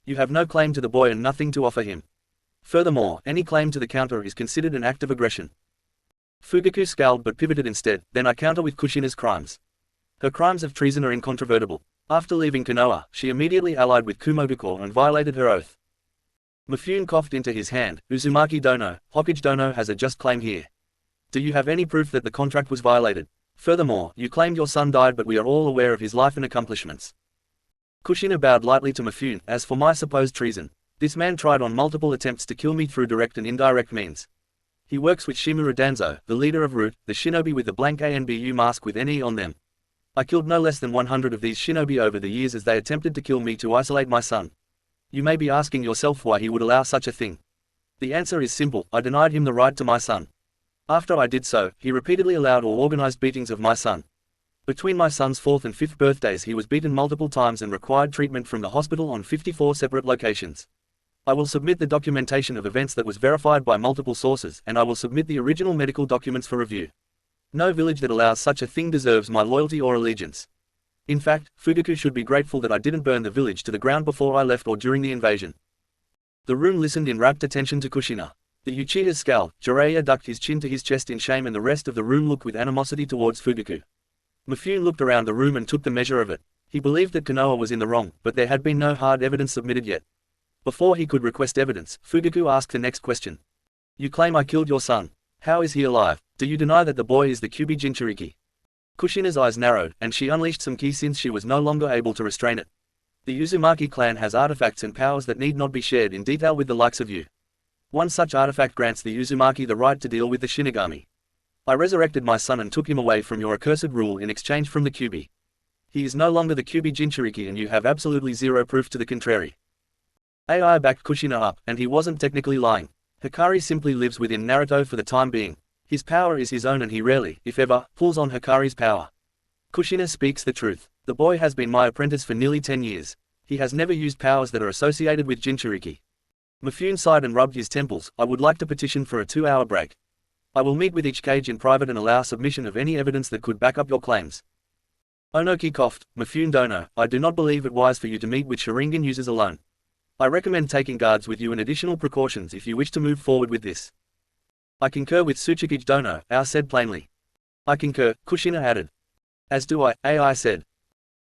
You have no claim to the boy and nothing to offer him. Furthermore, any claim to the counter is considered an act of aggression. Fugaku scowled but pivoted instead, then I counter with Kushina's crimes. Her crimes of treason are incontrovertible. After leaving Konoha, she immediately allied with Kumo and violated her oath. Mifune coughed into his hand. Uzumaki Dono, Hokage Dono has a just claim here. Do you have any proof that the contract was violated? Furthermore, you claimed your son died, but we are all aware of his life and accomplishments. Kushina bowed lightly to Mifune. As for my supposed treason, this man tried on multiple attempts to kill me through direct and indirect means. He works with Shimura Danzo, the leader of Root, the shinobi with the blank ANBU mask with NE on them. I killed no less than 100 of these shinobi over the years as they attempted to kill me to isolate my son. You may be asking yourself why he would allow such a thing. The answer is simple: I denied him the right to my son. After I did so, he repeatedly allowed or organized beatings of my son. Between my son's 4th and 5th birthdays he was beaten multiple times and required treatment from the hospital on 54 separate locations. I will submit the documentation of events that was verified by multiple sources, and I will submit the original medical documents for review. No village that allows such a thing deserves my loyalty or allegiance. In fact, Fugaku should be grateful that I didn't burn the village to the ground before I left or during the invasion. The room listened in rapt attention to Kushina. The Uchiha's scowled, Jiraiya ducked his chin to his chest in shame, and the rest of the room looked with animosity towards Fugaku. Mifune looked around the room and took the measure of it. He believed that Konoha was in the wrong, but there had been no hard evidence submitted yet. Before he could request evidence, Fugaku asked the next question. You claim I killed your son. How is he alive? Do you deny that the boy is the Kyuubi Jinchuriki? Kushina's eyes narrowed, and she unleashed some ki since she was no longer able to restrain it. The Uzumaki clan has artifacts and powers that need not be shared in detail with the likes of you. One such artifact grants the Uzumaki the right to deal with the Shinigami. I resurrected my son and took him away from your accursed rule in exchange from the Kyuubi. He is no longer the Kyuubi Jinchuriki, and you have absolutely zero proof to the contrary. AI backed Kushina up, and he wasn't technically lying. Hikari simply lives within Naruto for the time being. His power is his own, and he rarely, if ever, pulls on Hikari's power. Kushina speaks the truth. The boy has been my apprentice for nearly 10 years. He has never used powers that are associated with Jinchuriki. Mifune sighed and rubbed his temples. I would like to petition for a 2-hour break. I will meet with each cage in private and allow submission of any evidence that could back up your claims. Onoki coughed. Mifune Dono, I do not believe it wise for you to meet with Sharingan users alone. I recommend taking guards with you and additional precautions if you wish to move forward with this. I concur with Tsuchikage Dono, Ao said plainly. I concur, Kushina added. As do I, AI said.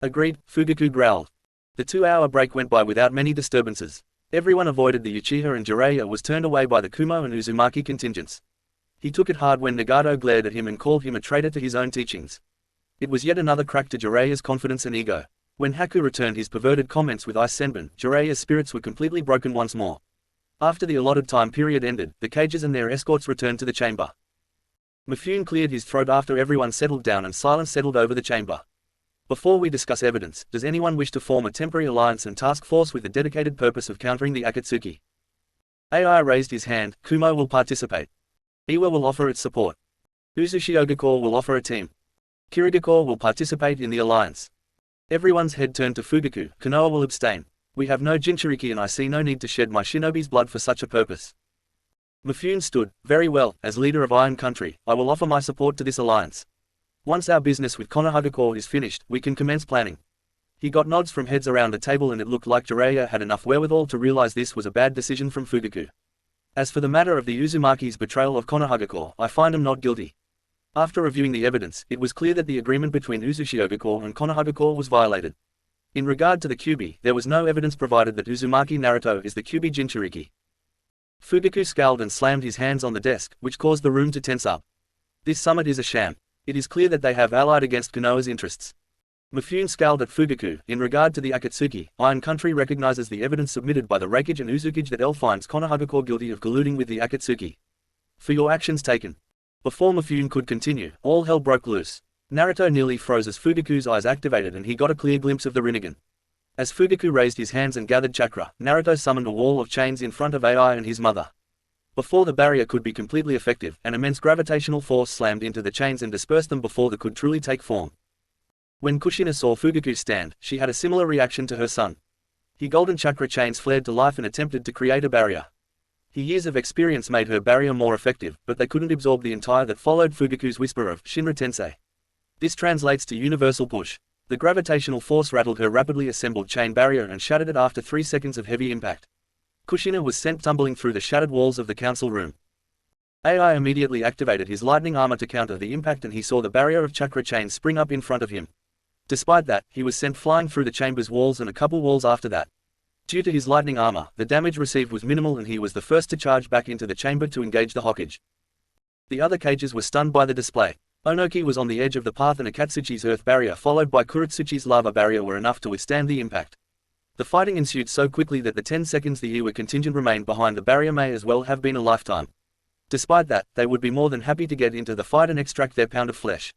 Agreed, Fugaku growled. The 2-hour break went by without many disturbances. Everyone avoided the Uchiha, and Jiraiya was turned away by the Kumo and Uzumaki contingents. He took it hard when Nagato glared at him and called him a traitor to his own teachings. It was yet another crack to Jiraiya's confidence and ego. When Haku returned his perverted comments with Ice Senbon, Jiraiya's spirits were completely broken once more. After the allotted time period ended, the cages and their escorts returned to the chamber. Mifune cleared his throat after everyone settled down and silence settled over the chamber. Before we discuss evidence, does anyone wish to form a temporary alliance and task force with the dedicated purpose of countering the Akatsuki? AI raised his hand. Kumo will participate. Iwa will offer its support. Uzushiogacore will offer a team. Kirigacore will participate in the alliance. Everyone's head turned to Fugaku. Konoha will abstain. We have no Jinchuriki, and I see no need to shed my shinobi's blood for such a purpose. Mifune stood. Very well, as leader of Iron Country, I will offer my support to this alliance. Once our business with Konohagakure is finished, we can commence planning. He got nods from heads around the table, and it looked like Jiraiya had enough wherewithal to realize this was a bad decision from Fugaku. As for the matter of the Uzumaki's betrayal of Konohagakure, I find him not guilty. After reviewing the evidence, it was clear that the agreement between Uzushiogacore and Konohagakure was violated. In regard to the Kyuubi, there was no evidence provided that Uzumaki Naruto is the Kyuubi Jinchuriki. Fugaku scowled and slammed his hands on the desk, which caused the room to tense up. This summit is a sham. It is clear that they have allied against Konoha's interests. Mifune scowled at Fugaku. In regard to the Akatsuki, Iron Country recognizes the evidence submitted by the Refuge and Uzukage that L finds Konohagakure guilty of colluding with the Akatsuki. For your actions taken. Before Mifune could continue, all hell broke loose. Naruto nearly froze as Fugaku's eyes activated and he got a clear glimpse of the Rinnegan. As Fugaku raised his hands and gathered chakra, Naruto summoned a wall of chains in front of AI and his mother. Before the barrier could be completely effective, an immense gravitational force slammed into the chains and dispersed them before they could truly take form. When Kushina saw Fugaku stand, she had a similar reaction to her son. His golden chakra chains flared to life and attempted to create a barrier. His years of experience made her barrier more effective, but they couldn't absorb the entire that followed Fugaku's whisper of Shinra Tensei. This translates to universal push. The gravitational force rattled her rapidly assembled chain barrier and shattered it after 3 seconds of heavy impact. Kushina was sent tumbling through the shattered walls of the council room. AI immediately activated his lightning armor to counter the impact, and he saw the barrier of chakra chains spring up in front of him. Despite that, he was sent flying through the chamber's walls and a couple walls after that. Due to his lightning armor, the damage received was minimal, and he was the first to charge back into the chamber to engage the Hokage. The other cages were stunned by the display. Onoki was on the edge of the path, and Akatsuchi's earth barrier followed by Kuretsuchi's lava barrier were enough to withstand the impact. The fighting ensued so quickly that the 10 seconds the Iwa contingent remained behind the barrier may as well have been a lifetime. Despite that, they would be more than happy to get into the fight and extract their pound of flesh.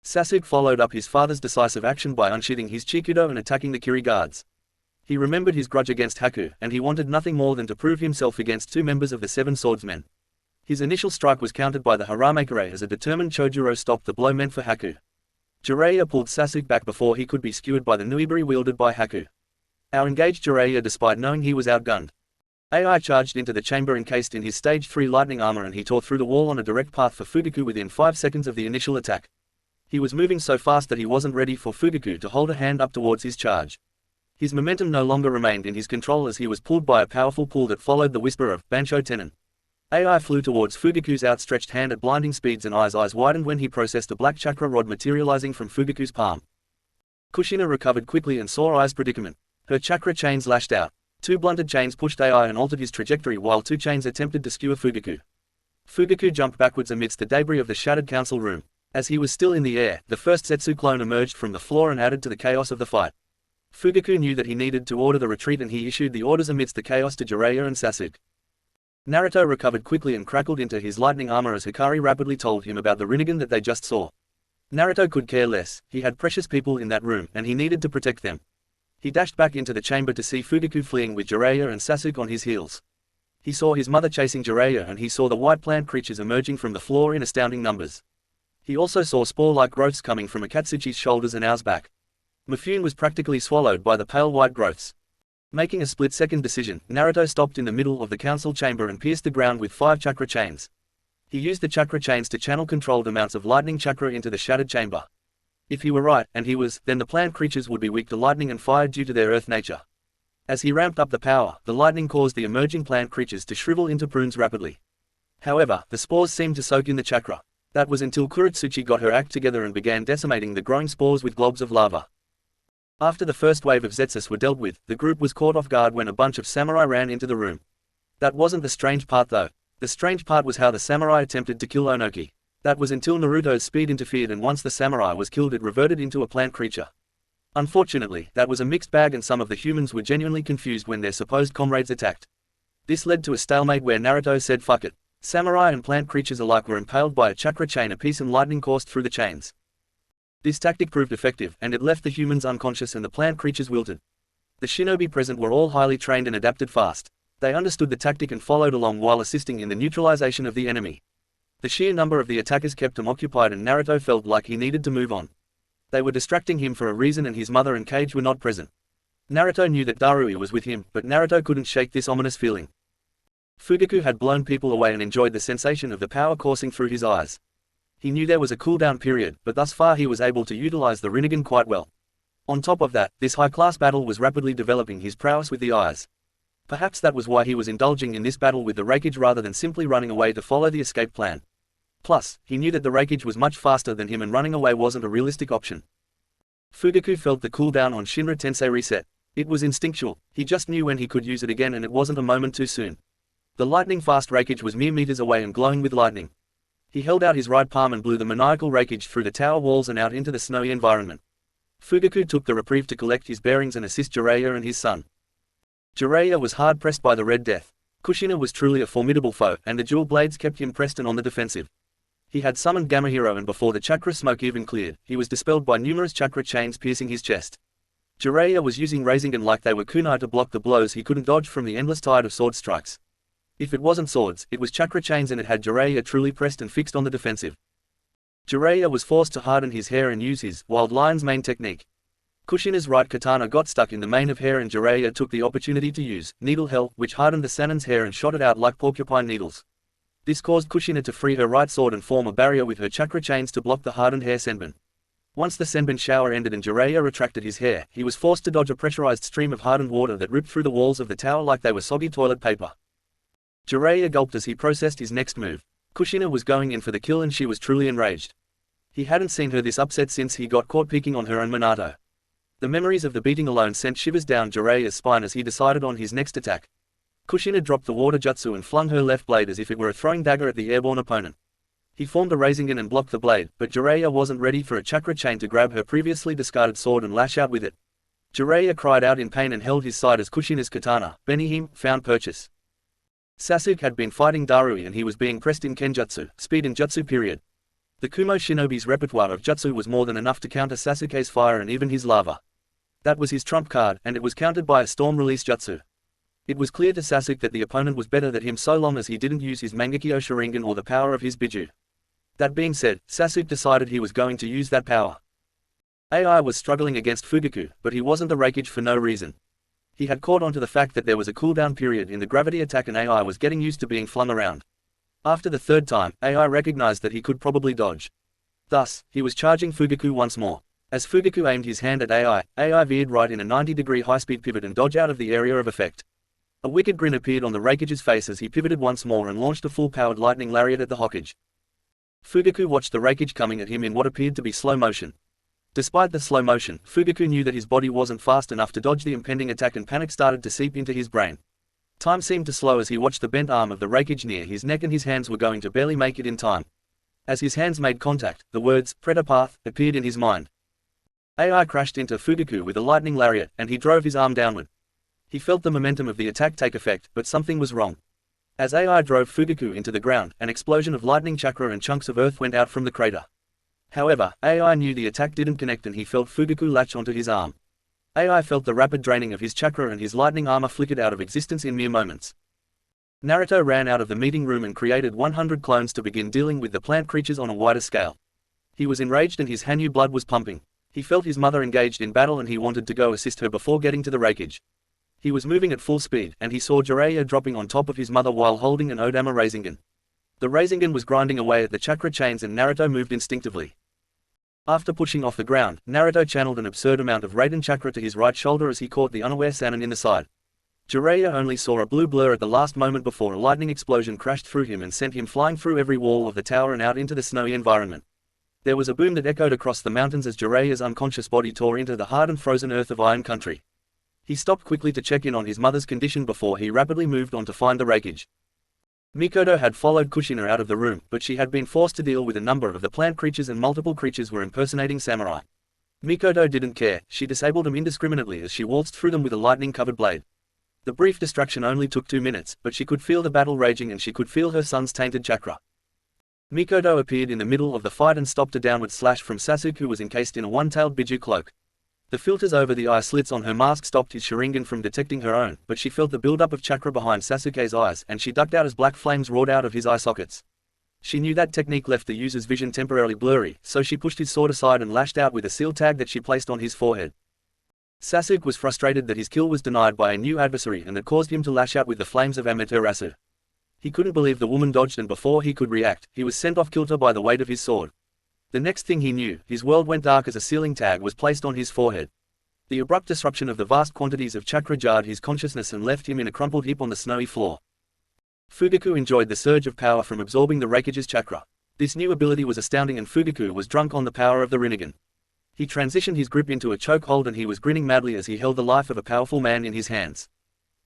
Sasuke followed up his father's decisive action by unsheathing his Chikudo and attacking the Kiri guards. He remembered his grudge against Haku, and he wanted nothing more than to prove himself against 2 members of the 7 Swordsmen. His initial strike was countered by the Haramekure as a determined Chojuro stopped the blow meant for Haku. Jiraiya pulled Sasuke back before he could be skewered by the Nuibari wielded by Haku. Out-engaged Jiraiya despite knowing he was outgunned. AI charged into the chamber encased in his stage 3 lightning armor, and he tore through the wall on a direct path for Fugaku within 5 seconds of the initial attack. He was moving so fast that he wasn't ready for Fugaku to hold a hand up towards his charge. His momentum no longer remained in his control as he was pulled by a powerful pull that followed the whisper of Bansho Tenon. AI flew towards Fugaku's outstretched hand at blinding speeds, and eyes widened when he processed a black chakra rod materializing from Fugaku's palm. Kushina recovered quickly and saw Ai's predicament. Her chakra chains lashed out. 2 blunted chains pushed AI and altered his trajectory, while 2 chains attempted to skewer Fugaku. Fugaku jumped backwards amidst the debris of the shattered council room. As he was still in the air, the first Zetsu clone emerged from the floor and added to the chaos of the fight. Fugaku knew that he needed to order the retreat, and he issued the orders amidst the chaos to Jiraiya and Sasuke. Naruto recovered quickly and crackled into his lightning armor as Hikari rapidly told him about the Rinnegan that they just saw. Naruto could care less. He had precious people in that room, and he needed to protect them. He dashed back into the chamber to see Fugaku fleeing with Jiraiya and Sasuke on his heels. He saw his mother chasing Jiraiya, and he saw the white plant creatures emerging from the floor in astounding numbers. He also saw spore-like growths coming from Akatsuchi's shoulders and Ao's back. Mifune was practically swallowed by the pale white growths. Making a split-second decision, Naruto stopped in the middle of the council chamber and pierced the ground with 5 chakra chains. He used the chakra chains to channel controlled amounts of lightning chakra into the shattered chamber. If he were right, and he was, then the plant creatures would be weak to lightning and fire due to their earth nature. As he ramped up the power, the lightning caused the emerging plant creatures to shrivel into prunes rapidly. However, the spores seemed to soak in the chakra. That was until Kuretsuchi got her act together and began decimating the growing spores with globs of lava. After the first wave of Zetsus were dealt with, the group was caught off guard when a bunch of samurai ran into the room. That wasn't the strange part though. The strange part was how the samurai attempted to kill Onoki. That was until Naruto's speed interfered, and once the samurai was killed it reverted into a plant creature. Unfortunately, that was a mixed bag, and some of the humans were genuinely confused when their supposed comrades attacked. This led to a stalemate where Naruto said fuck it. Samurai and plant creatures alike were impaled by a chakra chain apiece, and lightning coursed through the chains. This tactic proved effective, and it left the humans unconscious and the plant creatures wilted. The shinobi present were all highly trained and adapted fast. They understood the tactic and followed along while assisting in the neutralization of the enemy. The sheer number of the attackers kept him occupied, and Naruto felt like he needed to move on. They were distracting him for a reason, and his mother and Kage were not present. Naruto knew that Darui was with him, but Naruto couldn't shake this ominous feeling. Fugaku had blown people away and enjoyed the sensation of the power coursing through his eyes. He knew there was a cooldown period, but thus far he was able to utilize the Rinnegan quite well. On top of that, this high-class battle was rapidly developing his prowess with the eyes. Perhaps that was why he was indulging in this battle with the Refuge rather than simply running away to follow the escape plan. Plus, he knew that the Refuge was much faster than him, and running away wasn't a realistic option. Fugaku felt the cooldown on Shinra Tensei reset. It was instinctual. He just knew when he could use it again, and it wasn't a moment too soon. The lightning-fast Refuge was mere meters away and glowing with lightning. He held out his right palm and blew the maniacal Refuge through the tower walls and out into the snowy environment. Fugaku took the reprieve to collect his bearings and assist Jiraiya and his son. Jiraiya was hard-pressed by the Red Death. Kushina was truly a formidable foe, and the dual blades kept him pressed and on the defensive. He had summoned Gamahiro, and before the chakra smoke even cleared, he was dispelled by numerous chakra chains piercing his chest. Jiraiya was using rasengan like they were kunai to block the blows he couldn't dodge from the endless tide of sword strikes. If it wasn't swords, it was chakra chains, and it had Jiraiya truly pressed and fixed on the defensive. Jiraiya was forced to harden his hair and use his wild lion's mane technique. Kushina's right katana got stuck in the mane of hair, and Jiraiya took the opportunity to use needle hell, which hardened the Sannin's hair and shot it out like porcupine needles. This caused Kushina to free her right sword and form a barrier with her chakra chains to block the hardened hair senbon. Once the senbon shower ended and Jiraiya retracted his hair, he was forced to dodge a pressurized stream of hardened water that ripped through the walls of the tower like they were soggy toilet paper. Jiraiya gulped as he processed his next move. Kushina was going in for the kill and she was truly enraged. He hadn't seen her this upset since he got caught peeking on her and Minato. The memories of the beating alone sent shivers down Jiraiya's spine as he decided on his next attack. Kushina dropped the water jutsu and flung her left blade as if it were a throwing dagger at the airborne opponent. He formed a rasengan and blocked the blade, but Jiraiya wasn't ready for a chakra chain to grab her previously discarded sword and lash out with it. Jiraiya cried out in pain and held his side as Kushina's katana, Benihime, found purchase. Sasuke had been fighting Darui and he was being pressed in Kenjutsu, speed and jutsu period. The Kumo shinobi's repertoire of jutsu was more than enough to counter Sasuke's fire and even his lava. That was his trump card, and it was countered by a storm release jutsu. It was clear to Sasuke that the opponent was better than him so long as he didn't use his Mangekyo Sharingan or the power of his Biju. That being said, Sasuke decided he was going to use that power. AI was struggling against Fugaku, but he wasn't a Refuge for no reason. He had caught on to the fact that there was a cooldown period in the gravity attack and AI was getting used to being flung around. After the third time, AI recognized that he could probably dodge. Thus, he was charging Fugaku once more. As Fugaku aimed his hand at AI veered right in a 90-degree high-speed pivot and dodged out of the area of effect. A wicked grin appeared on the Refuge's face as he pivoted once more and launched a full-powered lightning lariat at the Hokage. Fugaku watched the Refuge coming at him in what appeared to be slow motion. Despite the slow motion, Fugaku knew that his body wasn't fast enough to dodge the impending attack and panic started to seep into his brain. Time seemed to slow as he watched the bent arm of the Refuge near his neck and his hands were going to barely make it in time. As his hands made contact, the words, "Predator Path," appeared in his mind. AI crashed into Fugaku with a lightning lariat, and he drove his arm downward. He felt the momentum of the attack take effect, but something was wrong. As AI drove Fugaku into the ground, an explosion of lightning chakra and chunks of earth went out from the crater. However, AI knew the attack didn't connect and he felt Fugaku latch onto his arm. AI felt the rapid draining of his chakra and his lightning armor flickered out of existence in mere moments. Naruto ran out of the meeting room and created 100 clones to begin dealing with the plant creatures on a wider scale. He was enraged and his Hanyu blood was pumping. He felt his mother engaged in battle and he wanted to go assist her before getting to the Refuge. He was moving at full speed, and he saw Jiraiya dropping on top of his mother while holding an Odama Rasengan. The Rasengan was grinding away at the chakra chains and Naruto moved instinctively. After pushing off the ground, Naruto channeled an absurd amount of Raiden chakra to his right shoulder as he caught the unaware Sannin in the side. Jiraiya only saw a blue blur at the last moment before a lightning explosion crashed through him and sent him flying through every wall of the tower and out into the snowy environment. There was a boom that echoed across the mountains as Jiraiya's unconscious body tore into the hard and frozen earth of Iron Country. He stopped quickly to check in on his mother's condition before he rapidly moved on to find the Refuge. Mikoto had followed Kushina out of the room, but she had been forced to deal with a number of the plant creatures and multiple creatures were impersonating samurai. Mikoto didn't care, she disabled them indiscriminately as she waltzed through them with a lightning-covered blade. The brief distraction only took 2 minutes, but she could feel the battle raging and she could feel her son's tainted chakra. Mikoto appeared in the middle of the fight and stopped a downward slash from Sasuke who was encased in a one-tailed Biju cloak. The filters over the eye slits on her mask stopped his Sharingan from detecting her own, but she felt the buildup of chakra behind Sasuke's eyes and she ducked out as black flames roared out of his eye sockets. She knew that technique left the user's vision temporarily blurry, so she pushed his sword aside and lashed out with a seal tag that she placed on his forehead. Sasuke was frustrated that his kill was denied by a new adversary and that caused him to lash out with the flames of Amaterasu. He couldn't believe the woman dodged and before he could react, he was sent off kilter by the weight of his sword. The next thing he knew, his world went dark as a sealing tag was placed on his forehead. The abrupt disruption of the vast quantities of chakra jarred his consciousness and left him in a crumpled heap on the snowy floor. Fugaku enjoyed the surge of power from absorbing the Refuge's chakra. This new ability was astounding and Fugaku was drunk on the power of the Rinnegan. He transitioned his grip into a chokehold and he was grinning madly as he held the life of a powerful man in his hands.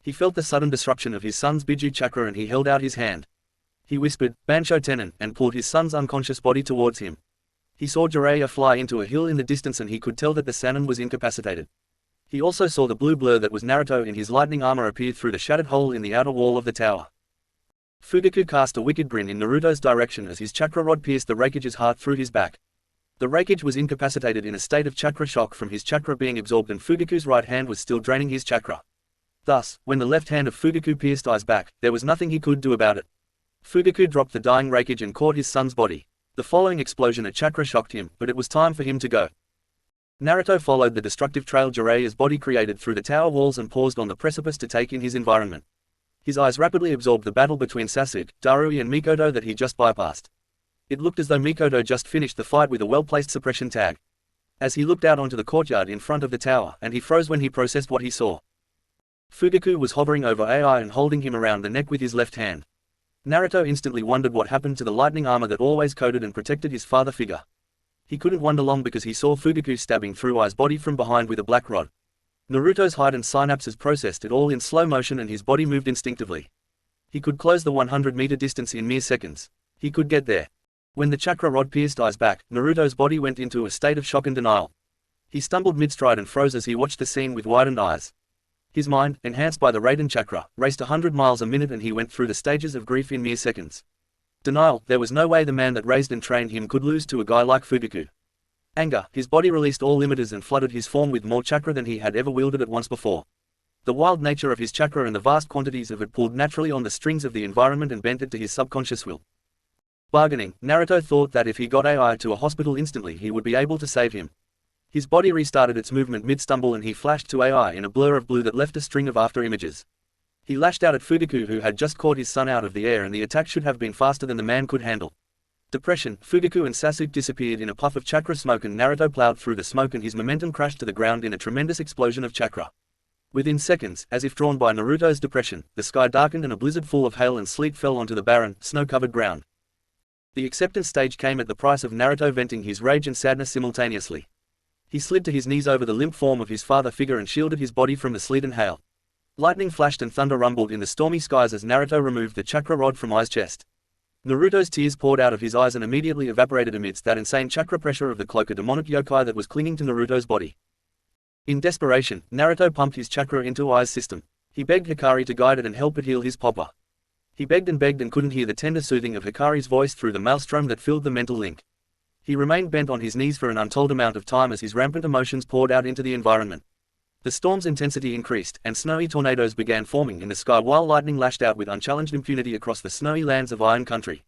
He felt the sudden disruption of his son's Biju chakra and he held out his hand. He whispered, "Bansho Tenin," and pulled his son's unconscious body towards him. He saw Jiraiya fly into a hill in the distance and he could tell that the Sannin was incapacitated. He also saw the blue blur that was Naruto in his lightning armor appear through the shattered hole in the outer wall of the tower. Fugaku cast a wicked grin in Naruto's direction as his chakra rod pierced the Refuge's heart through his back. The Refuge was incapacitated in a state of chakra shock from his chakra being absorbed and Fugaku's right hand was still draining his chakra. Thus, when the left hand of Fugaku pierced Ai's back, there was nothing he could do about it. Fugaku dropped the dying Refuge and caught his son's body. The following explosion of chakra shocked him, but it was time for him to go. Naruto followed the destructive trail Jiraiya's body created through the tower walls and paused on the precipice to take in his environment. His eyes rapidly absorbed the battle between Sasuke, Darui and Mikoto that he just bypassed. It looked as though Mikoto just finished the fight with a well-placed suppression tag. As he looked out onto the courtyard in front of the tower, and he froze when he processed what he saw. Fugaku was hovering over AI and holding him around the neck with his left hand. Naruto instantly wondered what happened to the lightning armor that always coated and protected his father figure. He couldn't wonder long because he saw Fugaku stabbing through Ai's body from behind with a black rod. Naruto's heightened synapses processed it all in slow motion and his body moved instinctively. He could close the 100-meter distance in mere seconds. He could get there. When the chakra rod pierced Ai's back, Naruto's body went into a state of shock and denial. He stumbled mid-stride and froze as he watched the scene with widened eyes. His mind, enhanced by the Raiden chakra, raced 100 miles a minute and he went through the stages of grief in mere seconds. Denial, there was no way the man that raised and trained him could lose to a guy like Fugaku. Anger, his body released all limiters and flooded his form with more chakra than he had ever wielded at once before. The wild nature of his chakra and the vast quantities of it pulled naturally on the strings of the environment and bent it to his subconscious will. Bargaining, Naruto thought that if he got Ai to a hospital instantly he would be able to save him. His body restarted its movement mid-stumble and he flashed to Ai in a blur of blue that left a string of after images. He lashed out at Fugaku who had just caught his son out of the air and the attack should have been faster than the man could handle. Depression, Fugaku and Sasuke disappeared in a puff of chakra smoke and Naruto plowed through the smoke and his momentum crashed to the ground in a tremendous explosion of chakra. Within seconds, as if drawn by Naruto's depression, the sky darkened and a blizzard full of hail and sleet fell onto the barren, snow-covered ground. The acceptance stage came at the price of Naruto venting his rage and sadness simultaneously. He slid to his knees over the limp form of his father figure and shielded his body from the sleet and hail. Lightning flashed and thunder rumbled in the stormy skies as Naruto removed the chakra rod from Ai's chest. Naruto's tears poured out of his eyes and immediately evaporated amidst that insane chakra pressure of the cloak, a demonic yokai that was clinging to Naruto's body. In desperation, Naruto pumped his chakra into Ai's system. He begged Hikari to guide it and help it heal his papa. He begged and couldn't hear the tender soothing of Hikari's voice through the maelstrom that filled the mental link. He remained bent on his knees for an untold amount of time as his rampant emotions poured out into the environment. The storm's intensity increased, and snowy tornadoes began forming in the sky while lightning lashed out with unchallenged impunity across the snowy lands of Iron Country.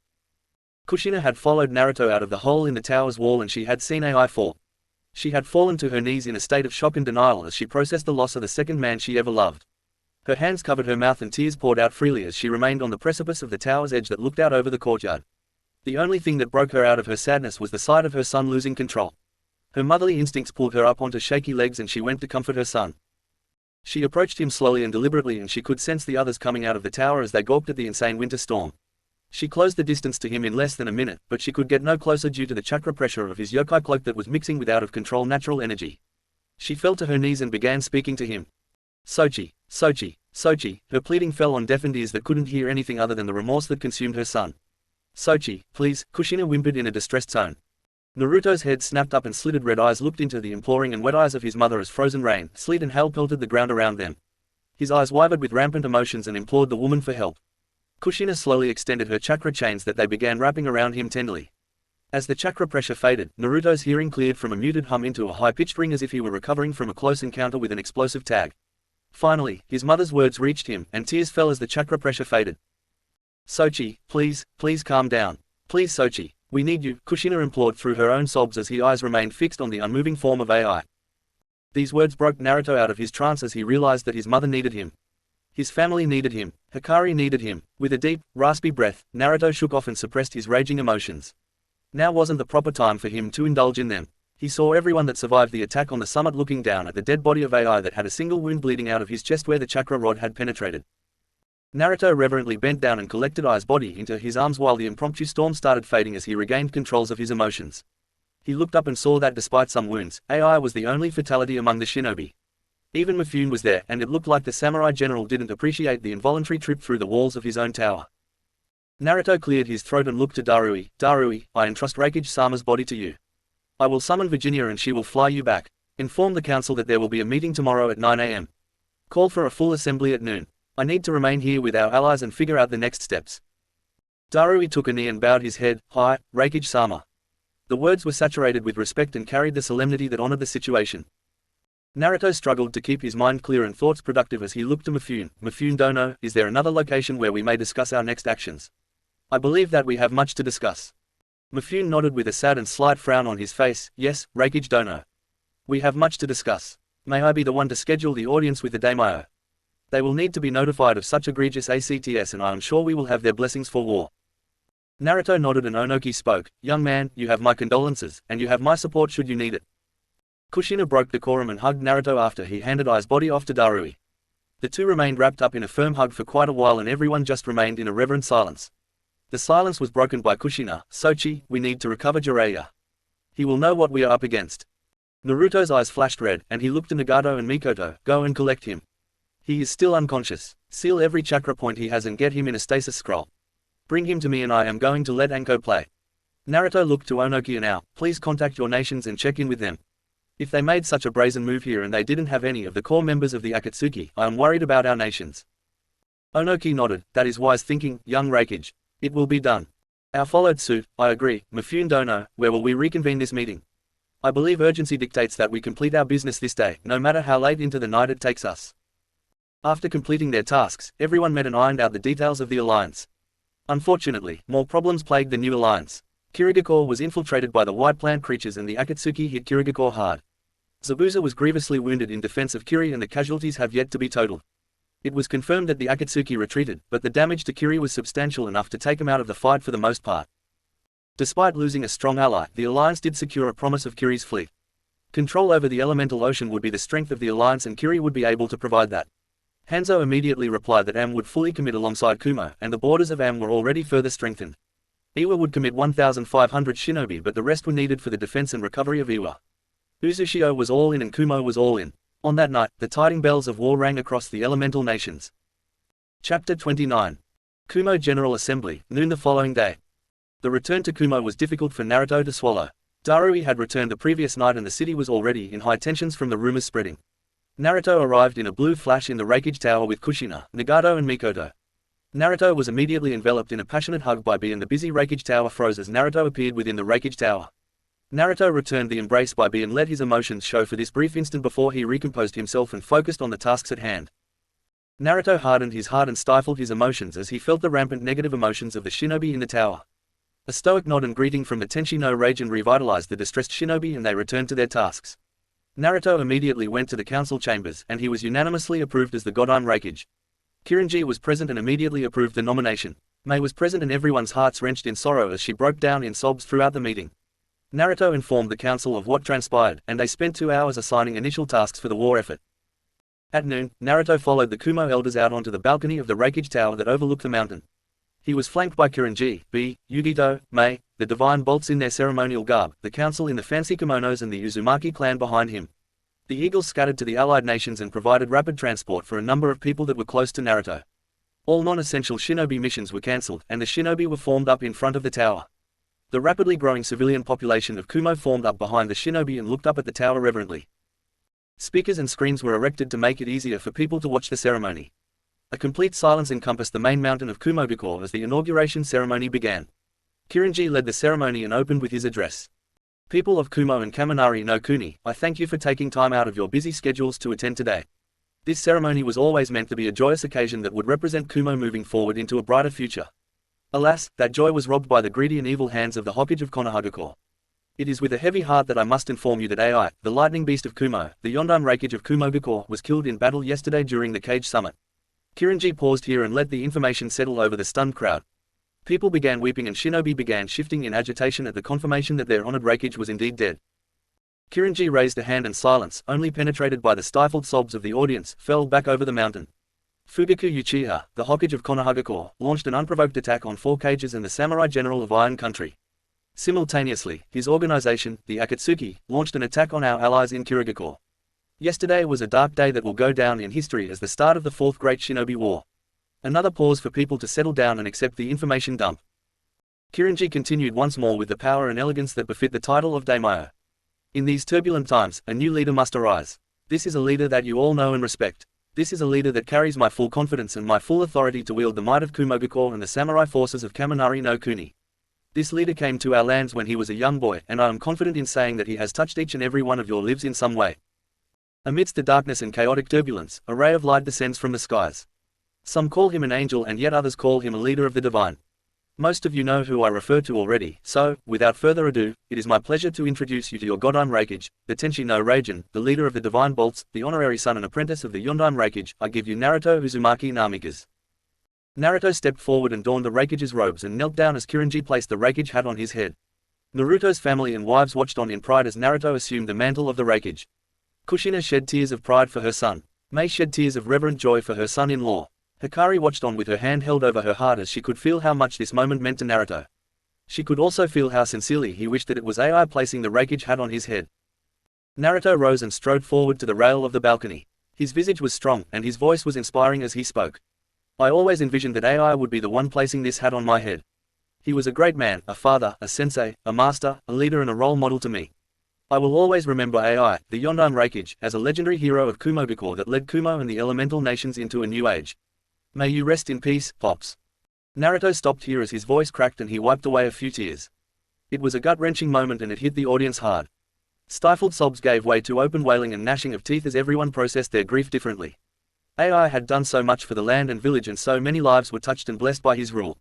Kushina had followed Naruto out of the hole in the tower's wall and she had seen Ai fall. She had fallen to her knees in a state of shock and denial as she processed the loss of the second man she ever loved. Her hands covered her mouth and tears poured out freely as she remained on the precipice of the tower's edge that looked out over the courtyard. The only thing that broke her out of her sadness was the sight of her son losing control. Her motherly instincts pulled her up onto shaky legs and she went to comfort her son. She approached him slowly and deliberately and she could sense the others coming out of the tower as they gawped at the insane winter storm. She closed the distance to him in less than a minute, but she could get no closer due to the chakra pressure of his yokai cloak that was mixing with out-of-control natural energy. She fell to her knees and began speaking to him. Sochi, Sochi, Sochi, her pleading fell on deafened ears that couldn't hear anything other than the remorse that consumed her son. Sochi, please, Kushina whimpered in a distressed tone. Naruto's head snapped up and slitted red eyes looked into the imploring and wet eyes of his mother as frozen rain, sleet and hail pelted the ground around them. His eyes wavered with rampant emotions and implored the woman for help. Kushina slowly extended her chakra chains that they began wrapping around him tenderly. As the chakra pressure faded, Naruto's hearing cleared from a muted hum into a high-pitched ring as if he were recovering from a close encounter with an explosive tag. Finally, his mother's words reached him, and tears fell as the chakra pressure faded. Sochi, please, please calm down. Please Sochi, we need you, Kushina implored through her own sobs as his eyes remained fixed on the unmoving form of Ai. These words broke Naruto out of his trance as he realized that his mother needed him. His family needed him. Hikari needed him. With a deep, raspy breath, Naruto shook off and suppressed his raging emotions. Now wasn't the proper time for him to indulge in them. He saw everyone that survived the attack on the summit looking down at the dead body of Ai that had a single wound bleeding out of his chest where the chakra rod had penetrated. Naruto reverently bent down and collected Ai's body into his arms while the impromptu storm started fading as he regained controls of his emotions. He looked up and saw that despite some wounds, Ai was the only fatality among the shinobi. Even Mifune was there, and it looked like the samurai general didn't appreciate the involuntary trip through the walls of his own tower. Naruto cleared his throat and looked to Darui. Darui, I entrust Refuge-sama's body to you. I will summon Virginia and she will fly you back. Inform the council that there will be a meeting tomorrow at 9 AM. Call for a full assembly at noon. I need to remain here with our allies and figure out the next steps. Darui took a knee and bowed his head. Hi, Refuge-sama. The words were saturated with respect and carried the solemnity that honored the situation. Naruto struggled to keep his mind clear and thoughts productive as he looked to Mifune. Mifune Dono, is there another location where we may discuss our next actions? I believe that we have much to discuss. Mifune nodded with a sad and slight frown on his face. Yes, Refuge Dono. We have much to discuss. May I be the one to schedule the audience with the daimyo? They will need to be notified of such egregious acts and I am sure we will have their blessings for war. Naruto nodded and Onoki spoke. Young man, you have my condolences, and you have my support should you need it. Kushina broke decorum and hugged Naruto after he handed Ai's body off to Darui. The two remained wrapped up in a firm hug for quite a while and everyone just remained in a reverent silence. The silence was broken by Kushina. Sochi, we need to recover Jiraiya. He will know what we are up against. Naruto's eyes flashed red, and he looked to Nagato and Mikoto. Go and collect him. He is still unconscious. Seal every chakra point he has and get him in a stasis scroll. Bring him to me and I am going to let Anko play. Naruto looked to Onoki and Ao. Please contact your nations and check in with them. If they made such a brazen move here and they didn't have any of the core members of the Akatsuki, I am worried about our nations. Onoki nodded. That is wise thinking, young Refuge. It will be done. Ao followed suit. I agree. Mifune Dono, where will we reconvene this meeting? I believe urgency dictates that we complete our business this day, no matter how late into the night it takes us. After completing their tasks, everyone met and ironed out the details of the alliance. Unfortunately, more problems plagued the new alliance. Kirigakure was infiltrated by the white plant creatures and the Akatsuki hit Kirigakure hard. Zabuza was grievously wounded in defense of Kiri and the casualties have yet to be totaled. It was confirmed that the Akatsuki retreated, but the damage to Kiri was substantial enough to take him out of the fight for the most part. Despite losing a strong ally, the alliance did secure a promise of Kiri's fleet. Control over the elemental ocean would be the strength of the alliance and Kiri would be able to provide that. Hanzo immediately replied that Am would fully commit alongside Kumo, and the borders of Am were already further strengthened. Iwa would commit 1,500 shinobi, but the rest were needed for the defense and recovery of Iwa. Uzushio was all in and Kumo was all in. On that night, the tiding bells of war rang across the elemental nations. Chapter 29. Kumo General Assembly, noon the following day. The return to Kumo was difficult for Naruto to swallow. Darui had returned the previous night and the city was already in high tensions from the rumors spreading. Naruto arrived in a blue flash in the Refuge Tower with Kushina, Nagato and Mikoto. Naruto was immediately enveloped in a passionate hug by Bee and the busy Refuge Tower froze as Naruto appeared within the Refuge Tower. Naruto returned the embrace by Bee and let his emotions show for this brief instant before he recomposed himself and focused on the tasks at hand. Naruto hardened his heart and stifled his emotions as he felt the rampant negative emotions of the shinobi in the tower. A stoic nod and greeting from the Tenshi no Raijin revitalized the distressed shinobi and they returned to their tasks. Naruto immediately went to the council chambers and he was unanimously approved as the Godime Refuge. Kirinji was present and immediately approved the nomination. Mei was present and everyone's hearts wrenched in sorrow as she broke down in sobs throughout the meeting. Naruto informed the council of what transpired, and they spent 2 hours assigning initial tasks for the war effort. At noon, Naruto followed the Kumo elders out onto the balcony of the Refuge Tower that overlooked the mountain. He was flanked by Kirinji, Bee, Yugito, Mei, the Divine Bolts in their ceremonial garb, the council in the fancy kimonos and the Uzumaki clan behind him. The Eagles scattered to the allied nations and provided rapid transport for a number of people that were close to Naruto. All non-essential shinobi missions were cancelled, and the shinobi were formed up in front of the tower. The rapidly growing civilian population of Kumo formed up behind the shinobi and looked up at the tower reverently. Speakers and screens were erected to make it easier for people to watch the ceremony. A complete silence encompassed the main mountain of Kumogakure as the inauguration ceremony began. Kirinji led the ceremony and opened with his address. People of Kumo and Kaminari no Kuni, I thank you for taking time out of your busy schedules to attend today. This ceremony was always meant to be a joyous occasion that would represent Kumo moving forward into a brighter future. Alas, that joy was robbed by the greedy and evil hands of the Hokage of Konoha. It is with a heavy heart that I must inform you that AI, the lightning beast of Kumo, the Yondime Refuge of Kumogakure, was killed in battle yesterday during the Cage Summit. Kirinji paused here and let the information settle over the stunned crowd. People began weeping and shinobi began shifting in agitation at the confirmation that their honored Refuge was indeed dead. Kirinji raised a hand and silence, only penetrated by the stifled sobs of the audience, fell back over the mountain. Fugaku Uchiha, the Hokage of Konohagakure, launched an unprovoked attack on 4 cages and the samurai general of Iron Country. Simultaneously, his organization, the Akatsuki, launched an attack on our allies in Kirigakure. Yesterday was a dark day that will go down in history as the start of the 4th Great Shinobi War. Another pause for people to settle down and accept the information dump. Kirinji continued once more with the power and elegance that befit the title of Daimyo. In these turbulent times, a new leader must arise. This is a leader that you all know and respect. This is a leader that carries my full confidence and my full authority to wield the might of Kumogakure and the samurai forces of Kaminari no Kuni. This leader came to our lands when he was a young boy, and I am confident in saying that he has touched each and every one of your lives in some way. Amidst the darkness and chaotic turbulence, a ray of light descends from the skies. Some call him an angel and yet others call him a leader of the divine. Most of you know who I refer to already, so, without further ado, it is my pleasure to introduce you to your Godime Refuge, the Tenshi no Raijin, the leader of the Divine Bolts, the honorary son and apprentice of the Yondime Refuge. I give you Naruto Uzumaki Namikaze. Naruto stepped forward and donned the Refuge's robes and knelt down as Kirinji placed the Refuge hat on his head. Naruto's family and wives watched on in pride as Naruto assumed the mantle of the Refuge. Kushina shed tears of pride for her son. Mei shed tears of reverent joy for her son-in-law. Hikari watched on with her hand held over her heart as she could feel how much this moment meant to Naruto. She could also feel how sincerely he wished that it was AI placing the Refuge hat on his head. Naruto rose and strode forward to the rail of the balcony. His visage was strong, and his voice was inspiring as he spoke. I always envisioned that AI would be the one placing this hat on my head. He was a great man, a father, a sensei, a master, a leader and a role model to me. I will always remember AI, the Yondan Refuge, as a legendary hero of Kumo that led Kumo and the elemental nations into a new age. May you rest in peace, Pops. Naruto stopped here as his voice cracked and he wiped away a few tears. It was a gut-wrenching moment and it hit the audience hard. Stifled sobs gave way to open wailing and gnashing of teeth as everyone processed their grief differently. AI had done so much for the land and village and so many lives were touched and blessed by his rule.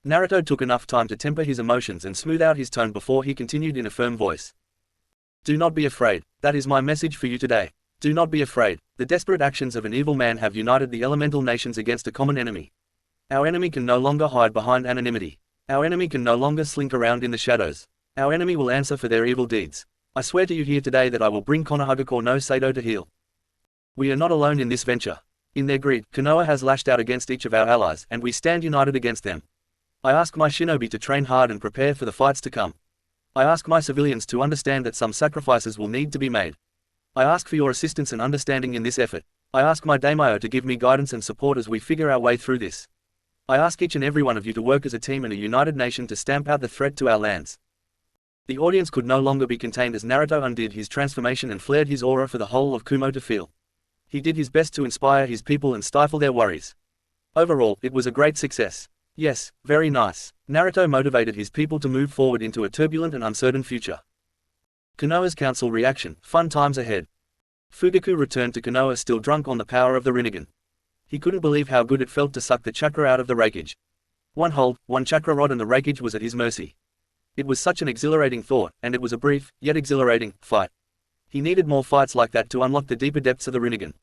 Naruto took enough time to temper his emotions and smooth out his tone before he continued in a firm voice. Do not be afraid. That is my message for you today. Do not be afraid. The desperate actions of an evil man have united the elemental nations against a common enemy. Our enemy can no longer hide behind anonymity. Our enemy can no longer slink around in the shadows. Our enemy will answer for their evil deeds. I swear to you here today that I will bring Konoha no Sado to heel. We are not alone in this venture. In their greed, Konoha has lashed out against each of our allies and we stand united against them. I ask my shinobi to train hard and prepare for the fights to come. I ask my civilians to understand that some sacrifices will need to be made. I ask for your assistance and understanding in this effort. I ask my daimyo to give me guidance and support as we figure our way through this. I ask each and every one of you to work as a team and a united nation to stamp out the threat to our lands. The audience could no longer be contained as Naruto undid his transformation and flared his aura for the whole of Kumo to feel. He did his best to inspire his people and stifle their worries. Overall, it was a great success. Yes, very nice. Naruto motivated his people to move forward into a turbulent and uncertain future. Konoha's council reaction, fun times ahead. Fugaku returned to Konoha still drunk on the power of the Rinnegan. He couldn't believe how good it felt to suck the chakra out of the Refuge. One hold, one chakra rod and the Refuge was at his mercy. It was such an exhilarating thought, and it was a brief, yet exhilarating, fight. He needed more fights like that to unlock the deeper depths of the Rinnegan.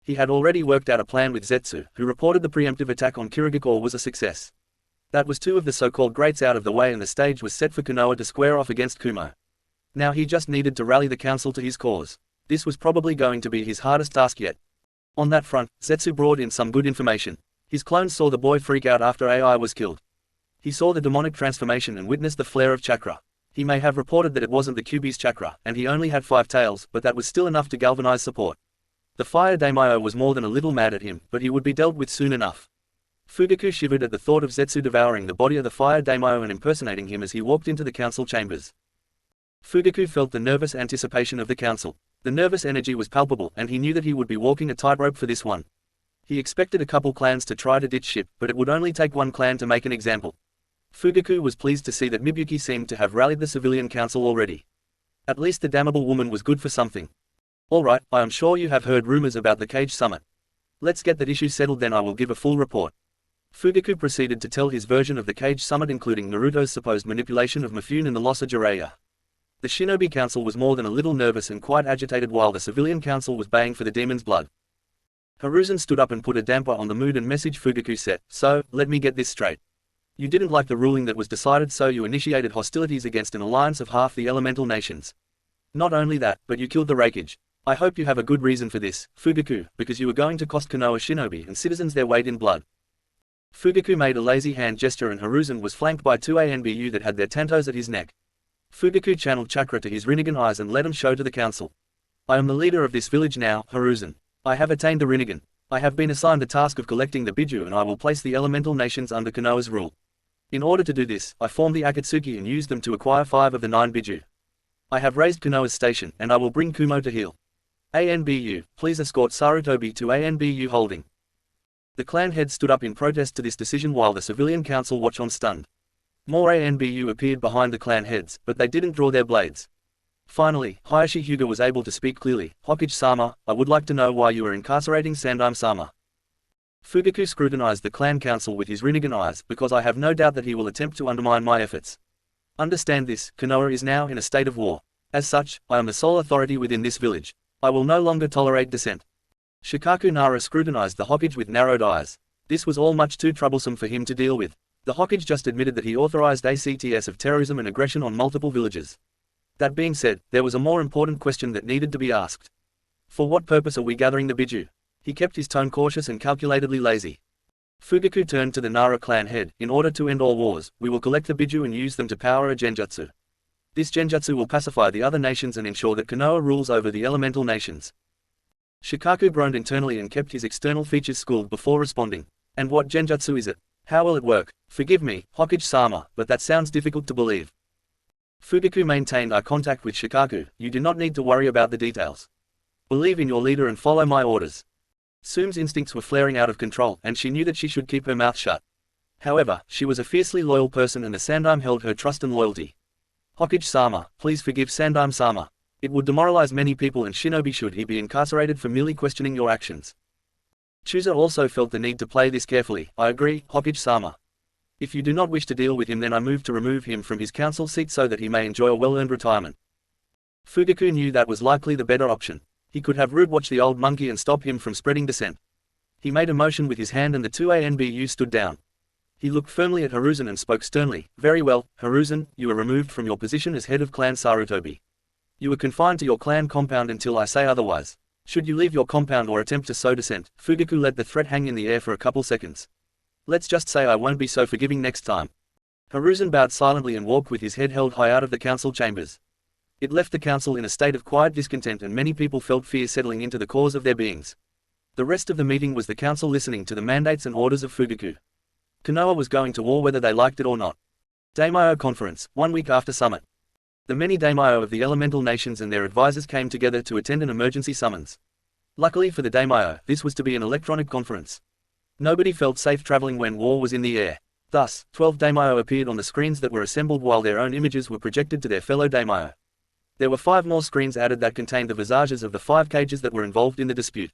He had already worked out a plan with Zetsu, who reported the preemptive attack on Kirigakure was a success. That was two of the so-called greats out of the way and the stage was set for Konoha to square off against Kumo. Now he just needed to rally the council to his cause. This was probably going to be his hardest task yet. On that front, Zetsu brought in some good information. His clones saw the boy freak out after AI was killed. He saw the demonic transformation and witnessed the flare of chakra. He may have reported that it wasn't the Kyuubi's chakra, and he only had 5 tails, but that was still enough to galvanize support. The fire daimyo was more than a little mad at him, but he would be dealt with soon enough. Fugaku shivered at the thought of Zetsu devouring the body of the fire daimyo and impersonating him as he walked into the council chambers. Fugaku felt the nervous anticipation of the council. The nervous energy was palpable, and he knew that he would be walking a tightrope for this one. He expected a couple clans to try to ditch ship, but it would only take one clan to make an example. Fugaku was pleased to see that Mibuyuki seemed to have rallied the civilian council already. At least the damnable woman was good for something. Alright, I am sure you have heard rumors about the Cage Summit. Let's get that issue settled, then I will give a full report. Fugaku proceeded to tell his version of the Cage Summit, including Naruto's supposed manipulation of Mifune and the loss of Jiraiya. The Shinobi Council was more than a little nervous and quite agitated while the civilian council was baying for the demon's blood. Hiruzen stood up and put a damper on the mood and message Fugaku said, "So, let me get this straight. You didn't like the ruling that was decided, so you initiated hostilities against an alliance of half the elemental nations. Not only that, but you killed the Refuge. I hope you have a good reason for this, Fugaku, because you were going to cost Konoha shinobi and citizens their weight in blood." Fugaku made a lazy hand gesture and Hiruzen was flanked by 2 ANBU that had their tantos at his neck. Fugaku channeled chakra to his Rinnegan eyes and let him show to the council. "I am the leader of this village now, Hiruzen. I have attained the Rinnegan. I have been assigned the task of collecting the Biju and I will place the elemental nations under Konoha's rule. In order to do this, I formed the Akatsuki and used them to acquire 5 of the 9 Biju. I have raised Konoha's station, and I will bring Kumo to heel. ANBU, please escort Sarutobi to ANBU holding." The clan heads stood up in protest to this decision while the civilian council watched on stunned. More ANBU appeared behind the clan heads, but they didn't draw their blades. Finally, Hayashi Hyuga was able to speak clearly. "Hokage-sama, I would like to know why you are incarcerating Sandaime-sama." Fugaku scrutinized the clan council with his Rinnegan eyes, "Because I have no doubt that he will attempt to undermine my efforts. Understand this, Konoha is now in a state of war. As such, I am the sole authority within this village. I will no longer tolerate dissent." Shikaku Nara scrutinized the Hokage with narrowed eyes. This was all much too troublesome for him to deal with. The Hokage just admitted that he authorized acts of terrorism and aggression on multiple villages. That being said, there was a more important question that needed to be asked. For what purpose are we gathering the Biju? He kept his tone cautious and calculatedly lazy. Fugaku turned to the Nara clan head. In order to end all wars, we will collect the biju and use them to power a genjutsu. This genjutsu will pacify the other nations and ensure that Konoha rules over the elemental nations. Shikaku groaned internally and kept his external features schooled before responding. And what genjutsu is it? How will it work? Forgive me, Hokage-sama, but that sounds difficult to believe. Fugaku maintained eye contact with Shikaku. You do not need to worry about the details. Believe in your leader and follow my orders. Tsume's instincts were flaring out of control, and she knew that she should keep her mouth shut. However, she was a fiercely loyal person and the Sandaime held her trust and loyalty. Hokage-sama, please forgive Sandaime-sama. It would demoralize many people and shinobi should he be incarcerated for merely questioning your actions. Chusa also felt the need to play this carefully. I agree, Hokage-sama. If you do not wish to deal with him, then I move to remove him from his council seat so that he may enjoy a well-earned retirement. Fugaku knew that was likely the better option. He could have rude watch the old monkey and stop him from spreading dissent. He made a motion with his hand and the two ANBU stood down. He looked firmly at Hiruzen and spoke sternly. Very well, Hiruzen, you are removed from your position as head of clan Sarutobi. You are confined to your clan compound until I say otherwise. Should you leave your compound or attempt to sow dissent, Fugaku let the threat hang in the air for a couple seconds. Let's just say I won't be so forgiving next time. Hiruzen bowed silently and walked with his head held high out of the council chambers. It left the council in a state of quiet discontent and many people felt fear settling into the cores of their beings. The rest of the meeting was the council listening to the mandates and orders of Fugaku. Konoha was going to war whether they liked it or not. Daimyo Conference, 1 week after summit. The many daimyo of the elemental nations and their advisors came together to attend an emergency summons. Luckily for the daimyo, this was to be an electronic conference. Nobody felt safe traveling when war was in the air. Thus, 12 daimyo appeared on the screens that were assembled while their own images were projected to their fellow daimyo. There were 5 more screens added that contained the visages of the 5 cages that were involved in the dispute.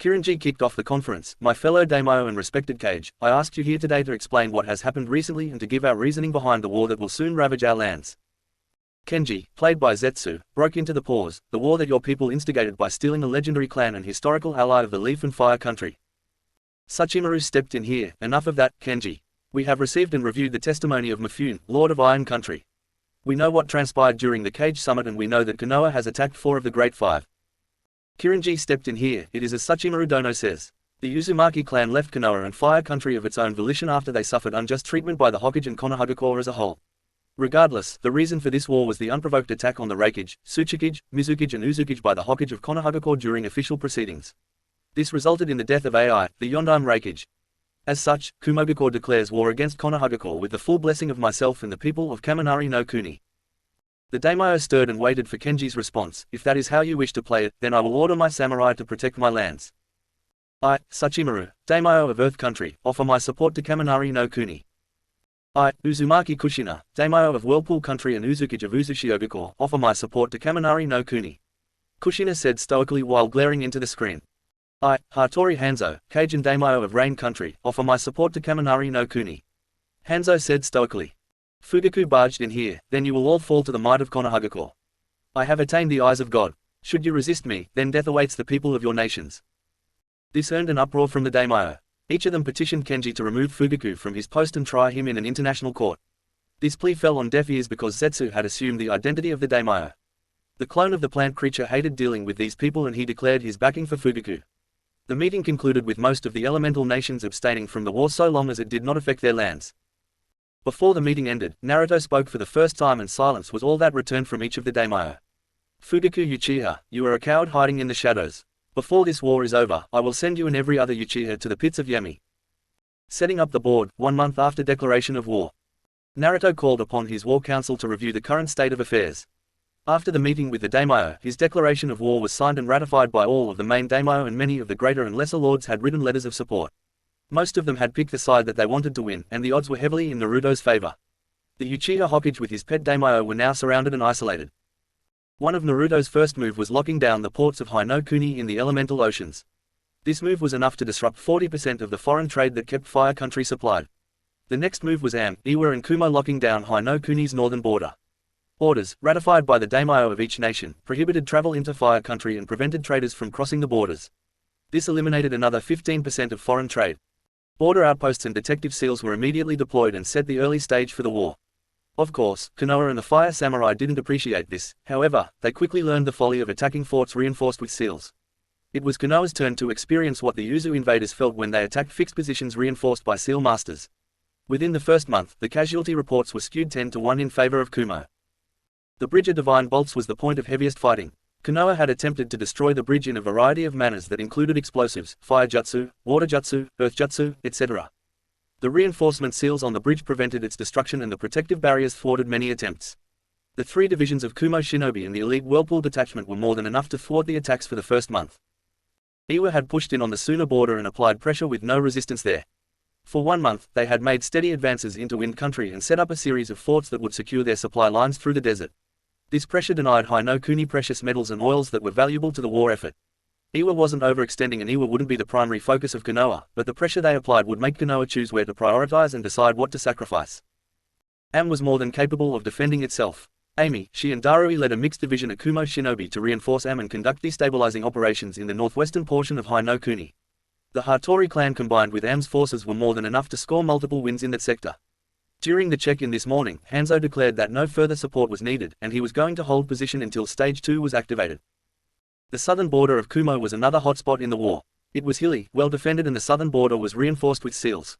Kirinji kicked off the conference. My fellow daimyo and respected Kage, I asked you here today to explain what has happened recently and to give our reasoning behind the war that will soon ravage our lands. Kenji, played by Zetsu, broke into the pause, the war that your people instigated by stealing a legendary clan and historical ally of the Leaf and Fire country. Sachimaru stepped in here. Enough of that, Kenji. We have received and reviewed the testimony of Mifune, Lord of Iron Country. We know what transpired during the Cage Summit and we know that Konoha has attacked 4 of the Great Five. Kirinji stepped in here. It is as Sachimaru Dono says. The Uzumaki clan left Konoha and Fire Country of its own volition after they suffered unjust treatment by the Hokage and Konohagakure as a whole. Regardless, the reason for this war was the unprovoked attack on the Reikage, Tsuchikage, Mizukage and Uzukage by the Hokage of Konohagakure during official proceedings. This resulted in the death of AI, the Yondaime Reikage. As such, Kumogakure declares war against Konohagakure with the full blessing of myself and the people of Kaminari no Kuni. The daimyo stirred and waited for Kenji's response. If that is how you wish to play it, then I will order my samurai to protect my lands. I, Sachimaru, daimyo of Earth Country, offer my support to Kaminari no Kuni. I, Uzumaki Kushina, daimyo of Whirlpool Country and Uzukage of Uzushiogakure, offer my support to Kaminari no Kuni. Kushina said stoically while glaring into the screen. I, Hattori Hanzo, Kage daimyo of Rain Country, offer my support to Kaminari no Kuni. Hanzo said stoically. Fugaku barged in here. Then you will all fall to the might of Konohagakure. I have attained the eyes of God. Should you resist me, then death awaits the people of your nations. This earned an uproar from the daimyo. Each of them petitioned Kenji to remove Fugaku from his post and try him in an international court. This plea fell on deaf ears because Zetsu had assumed the identity of the daimyo. The clone of the plant creature hated dealing with these people and he declared his backing for Fugaku. The meeting concluded with most of the elemental nations abstaining from the war so long as it did not affect their lands. Before the meeting ended, Naruto spoke for the first time and silence was all that returned from each of the daimyo. Fugaku Uchiha, you are a coward hiding in the shadows. Before this war is over, I will send you and every other Uchiha to the pits of Yami. Setting up the board, 1 month after declaration of war. Naruto called upon his war council to review the current state of affairs. After the meeting with the daimyo, his declaration of war was signed and ratified by all of the main daimyo and many of the greater and lesser lords had written letters of support. Most of them had picked the side that they wanted to win, and the odds were heavily in Naruto's favor. The Uchiha Hokage with his pet daimyo were now surrounded and isolated. One of Naruto's first move was locking down the ports of Hinokuni in the elemental oceans. This move was enough to disrupt 40% of the foreign trade that kept Fire Country supplied. The next move was Iwa and Kumo locking down Hinokuni's northern border. Orders, ratified by the daimyo of each nation, prohibited travel into Fire Country and prevented traders from crossing the borders. This eliminated another 15% of foreign trade. Border outposts and detective seals were immediately deployed and set the early stage for the war. Of course, Konoha and the Fire Samurai didn't appreciate this, however, they quickly learned the folly of attacking forts reinforced with seals. It was Konoha's turn to experience what the Uzu invaders felt when they attacked fixed positions reinforced by seal masters. Within the first month, the casualty reports were skewed 10-1 in favor of Kumo. The bridge of divine bolts was the point of heaviest fighting. Konoha had attempted to destroy the bridge in a variety of manners that included explosives, fire jutsu, water jutsu, earth jutsu, etc. The reinforcement seals on the bridge prevented its destruction and the protective barriers thwarted many attempts. The 3 divisions of Kumo shinobi and the elite Whirlpool detachment were more than enough to thwart the attacks for the first month. Iwa had pushed in on the Suna border and applied pressure with no resistance there. For 1 month, they had made steady advances into Wind Country and set up a series of forts that would secure their supply lines through the desert. This pressure denied Hinokuni precious metals and oils that were valuable to the war effort. Iwa wasn't overextending and Iwa wouldn't be the primary focus of Konoha, but the pressure they applied would make Konoha choose where to prioritize and decide what to sacrifice. Am was more than capable of defending itself. Amy, she and Darui led a mixed division of Kumo shinobi to reinforce Am and conduct destabilizing operations in the northwestern portion of Hinokuni. The Hattori clan combined with Am's forces were more than enough to score multiple wins in that sector. During the check-in this morning, Hanzo declared that no further support was needed and he was going to hold position until Stage 2 was activated. The southern border of Kumo was another hotspot in the war. It was hilly, well defended and the southern border was reinforced with seals.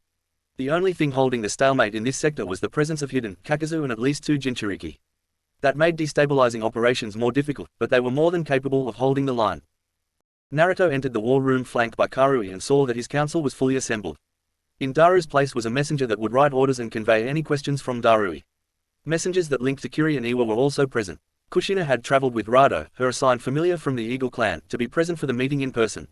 The only thing holding the stalemate in this sector was the presence of hidden Kakazu and at least 2 Jinchuriki. That made destabilizing operations more difficult, but they were more than capable of holding the line. Naruto entered the war room flanked by Karui and saw that his council was fully assembled. In Daru's place was a messenger that would write orders and convey any questions from Darui. Messengers that linked to Kiri and Iwa were also present. Kushina had traveled with Rado, her assigned familiar from the Eagle clan, to be present for the meeting in person.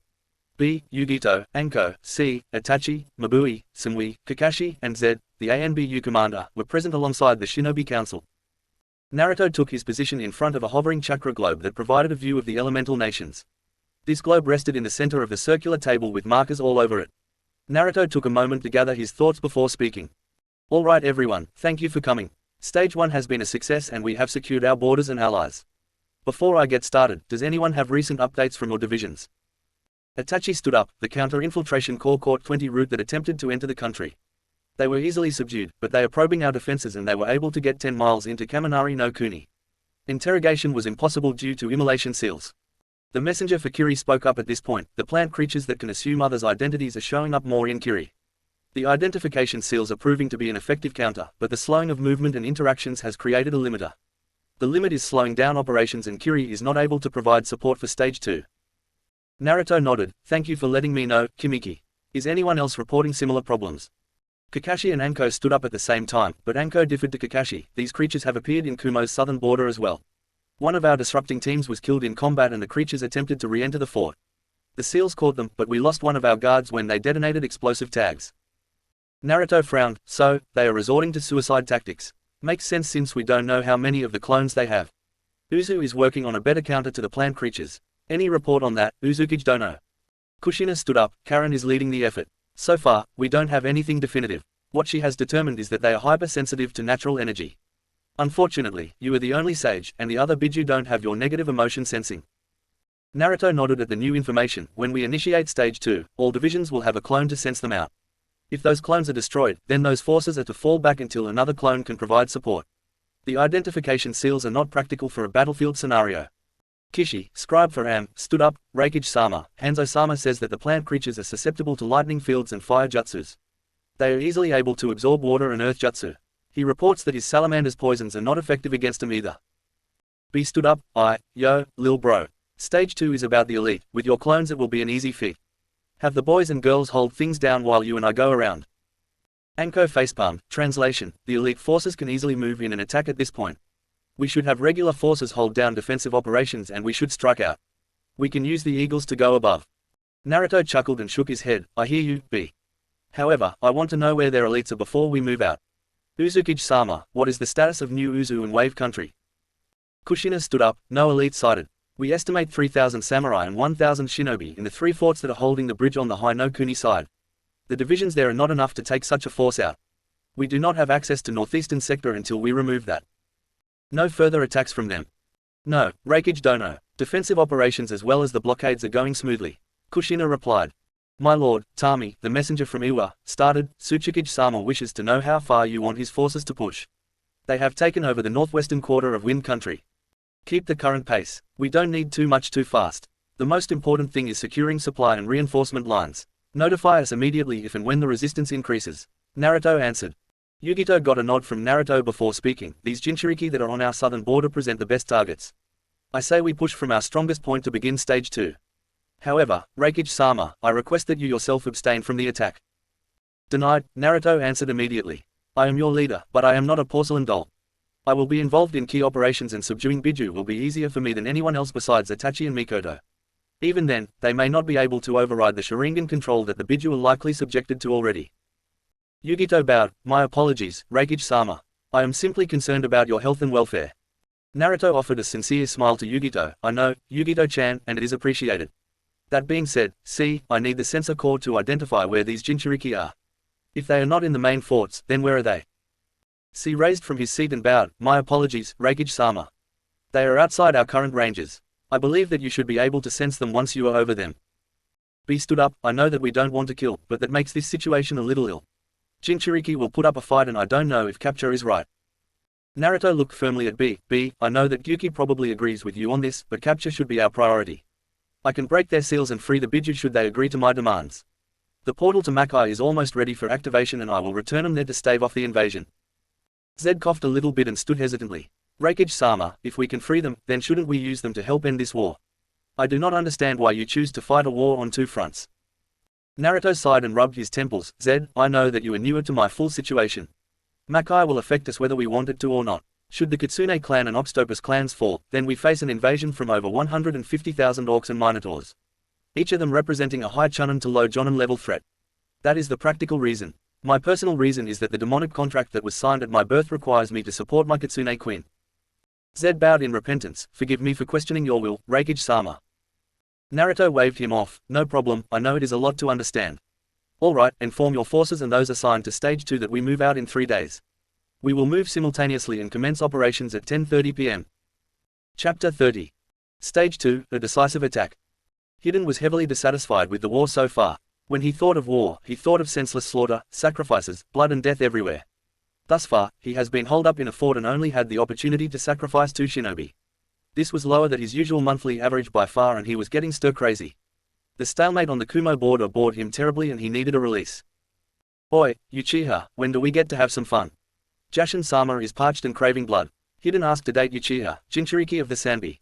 B, Yugito, Anko, C, Itachi, Mabui, Sumui, Kakashi, and Z, the ANBU commander, were present alongside the Shinobi Council. Naruto took his position in front of a hovering chakra globe that provided a view of the elemental nations. This globe rested in the center of the circular table with markers all over it. Naruto took a moment to gather his thoughts before speaking. All right everyone, thank you for coming. Stage 1 has been a success and we have secured our borders and allies. Before I get started, does anyone have recent updates from your divisions? Itachi stood up. The counter-infiltration corps caught 20 route that attempted to enter the country. They were easily subdued, but they are probing our defenses and they were able to get 10 miles into Kaminari no Kuni. Interrogation was impossible due to immolation seals. The messenger for Kiri spoke up at this point. The plant creatures that can assume others' identities are showing up more in Kiri. The identification seals are proving to be an effective counter, but the slowing of movement and interactions has created a limiter. The limit is slowing down operations and Kiri is not able to provide support for Stage 2. Naruto nodded. Thank you for letting me know, Kimiki. Is anyone else reporting similar problems? Kakashi and Anko stood up at the same time, but Anko differed to Kakashi. These creatures have appeared in Kumo's southern border as well. One of our disrupting teams was killed in combat and the creatures attempted to re-enter the fort. The seals caught them, but we lost one of our guards when they detonated explosive tags. Naruto frowned. So, they are resorting to suicide tactics. Makes sense since we don't know how many of the clones they have. Uzu is working on a better counter to the plant creatures. Any report on that, Uzukage dono? Kushina stood up. Karen is leading the effort. So far, we don't have anything definitive. What she has determined is that they are hypersensitive to natural energy. Unfortunately, you are the only sage, and the other Biju don't have your negative emotion sensing. Naruto nodded at the new information. When we initiate Stage 2, all divisions will have a clone to sense them out. If those clones are destroyed, then those forces are to fall back until another clone can provide support. The identification seals are not practical for a battlefield scenario. Kishi, scribe for Am, stood up. Reikage-sama, Hanzo-sama says that the plant creatures are susceptible to lightning fields and fire jutsus. They are easily able to absorb water and earth jutsu. He reports that his salamander's poisons are not effective against them either. B stood up. Yo, lil bro. Stage 2 is about the elite. With your clones it will be an easy feat. Have the boys and girls hold things down while you and I go around. Anko facepalmed. Translation, the elite forces can easily move in and attack at this point. We should have regular forces hold down defensive operations and we should strike out. We can use the eagles to go above. Naruto chuckled and shook his head. I hear you, B. However, I want to know where their elites are before we move out. Uzukage-sama, what is the status of New Uzu and Wave Country? Kushina stood up. No elite sighted. We estimate 3,000 samurai and 1,000 shinobi in the 3 forts that are holding the bridge on the Hinokuni side. The divisions there are not enough to take such a force out. We do not have access to northeastern sector until we remove that. No further attacks from them. No, Reikage dono. Defensive operations as well as the blockades are going smoothly. Kushina replied. My lord, Tami, the messenger from Iwa, started. Tsuchikage-sama wishes to know how far you want his forces to push. They have taken over the northwestern quarter of Wind Country. Keep the current pace. We don't need too much too fast. The most important thing is securing supply and reinforcement lines. Notify us immediately if and when the resistance increases. Naruto answered. Yugito got a nod from Naruto before speaking. These Jinchuriki that are on our southern border present the best targets. I say we push from our strongest point to begin stage 2. However, Refuge-sama, I request that you yourself abstain from the attack. Denied, Naruto answered immediately. I am your leader, but I am not a porcelain doll. I will be involved in key operations and subduing Biju will be easier for me than anyone else besides Itachi and Mikoto. Even then, they may not be able to override the Sharingan control that the Biju are likely subjected to already. Yugito bowed. My apologies, Refuge-sama. I am simply concerned about your health and welfare. Naruto offered a sincere smile to Yugito. I know, Yugito-chan, and it is appreciated. That being said, see, I need the sensor core to identify where these Jinchuriki are. If they are not in the main forts, then where are they? See raised from his seat and bowed. My apologies, Refuge-sama. They are outside our current ranges. I believe that you should be able to sense them once you are over them. B stood up. I know that we don't want to kill, but that makes this situation a little ill. Jinchuriki will put up a fight and I don't know if capture is right. Naruto looked firmly at B. I know that Yuki probably agrees with you on this, but capture should be our priority. I can break their seals and free the Biju should they agree to my demands. The portal to Makai is almost ready for activation and I will return them there to stave off the invasion. Zed coughed a little bit and stood hesitantly. Refuge-sama, if we can free them, then shouldn't we use them to help end this war? I do not understand why you choose to fight a war on 2 fronts. Naruto sighed and rubbed his temples. Zed, I know that you are newer to my full situation. Makai will affect us whether we want it to or not. Should the Kitsune clan and Octopus clans fall, then we face an invasion from over 150,000 orcs and minotaurs. Each of them representing a high Chunin to low Jonin level threat. That is the practical reason. My personal reason is that the demonic contract that was signed at my birth requires me to support my Kitsune queen. Zed bowed in repentance. Forgive me for questioning your will, Refuge-sama. Naruto waved him off. No problem, I know it is a lot to understand. Alright, inform your forces and those assigned to stage 2 that we move out in 3 days. We will move simultaneously and commence operations at 10:30 p.m. Chapter 30. Stage 2, a decisive attack. Hiden was heavily dissatisfied with the war so far. When he thought of war, he thought of senseless slaughter, sacrifices, blood and death everywhere. Thus far, he has been holed up in a fort and only had the opportunity to sacrifice 2 shinobi. This was lower than his usual monthly average by far and he was getting stir-crazy. The stalemate on the Kumo border bored him terribly and he needed a release. Oi, Uchiha, when do we get to have some fun? Jashin-sama is parched and craving blood. Hiden asked Adate Uchiha, Jinchuriki of the Sanbi.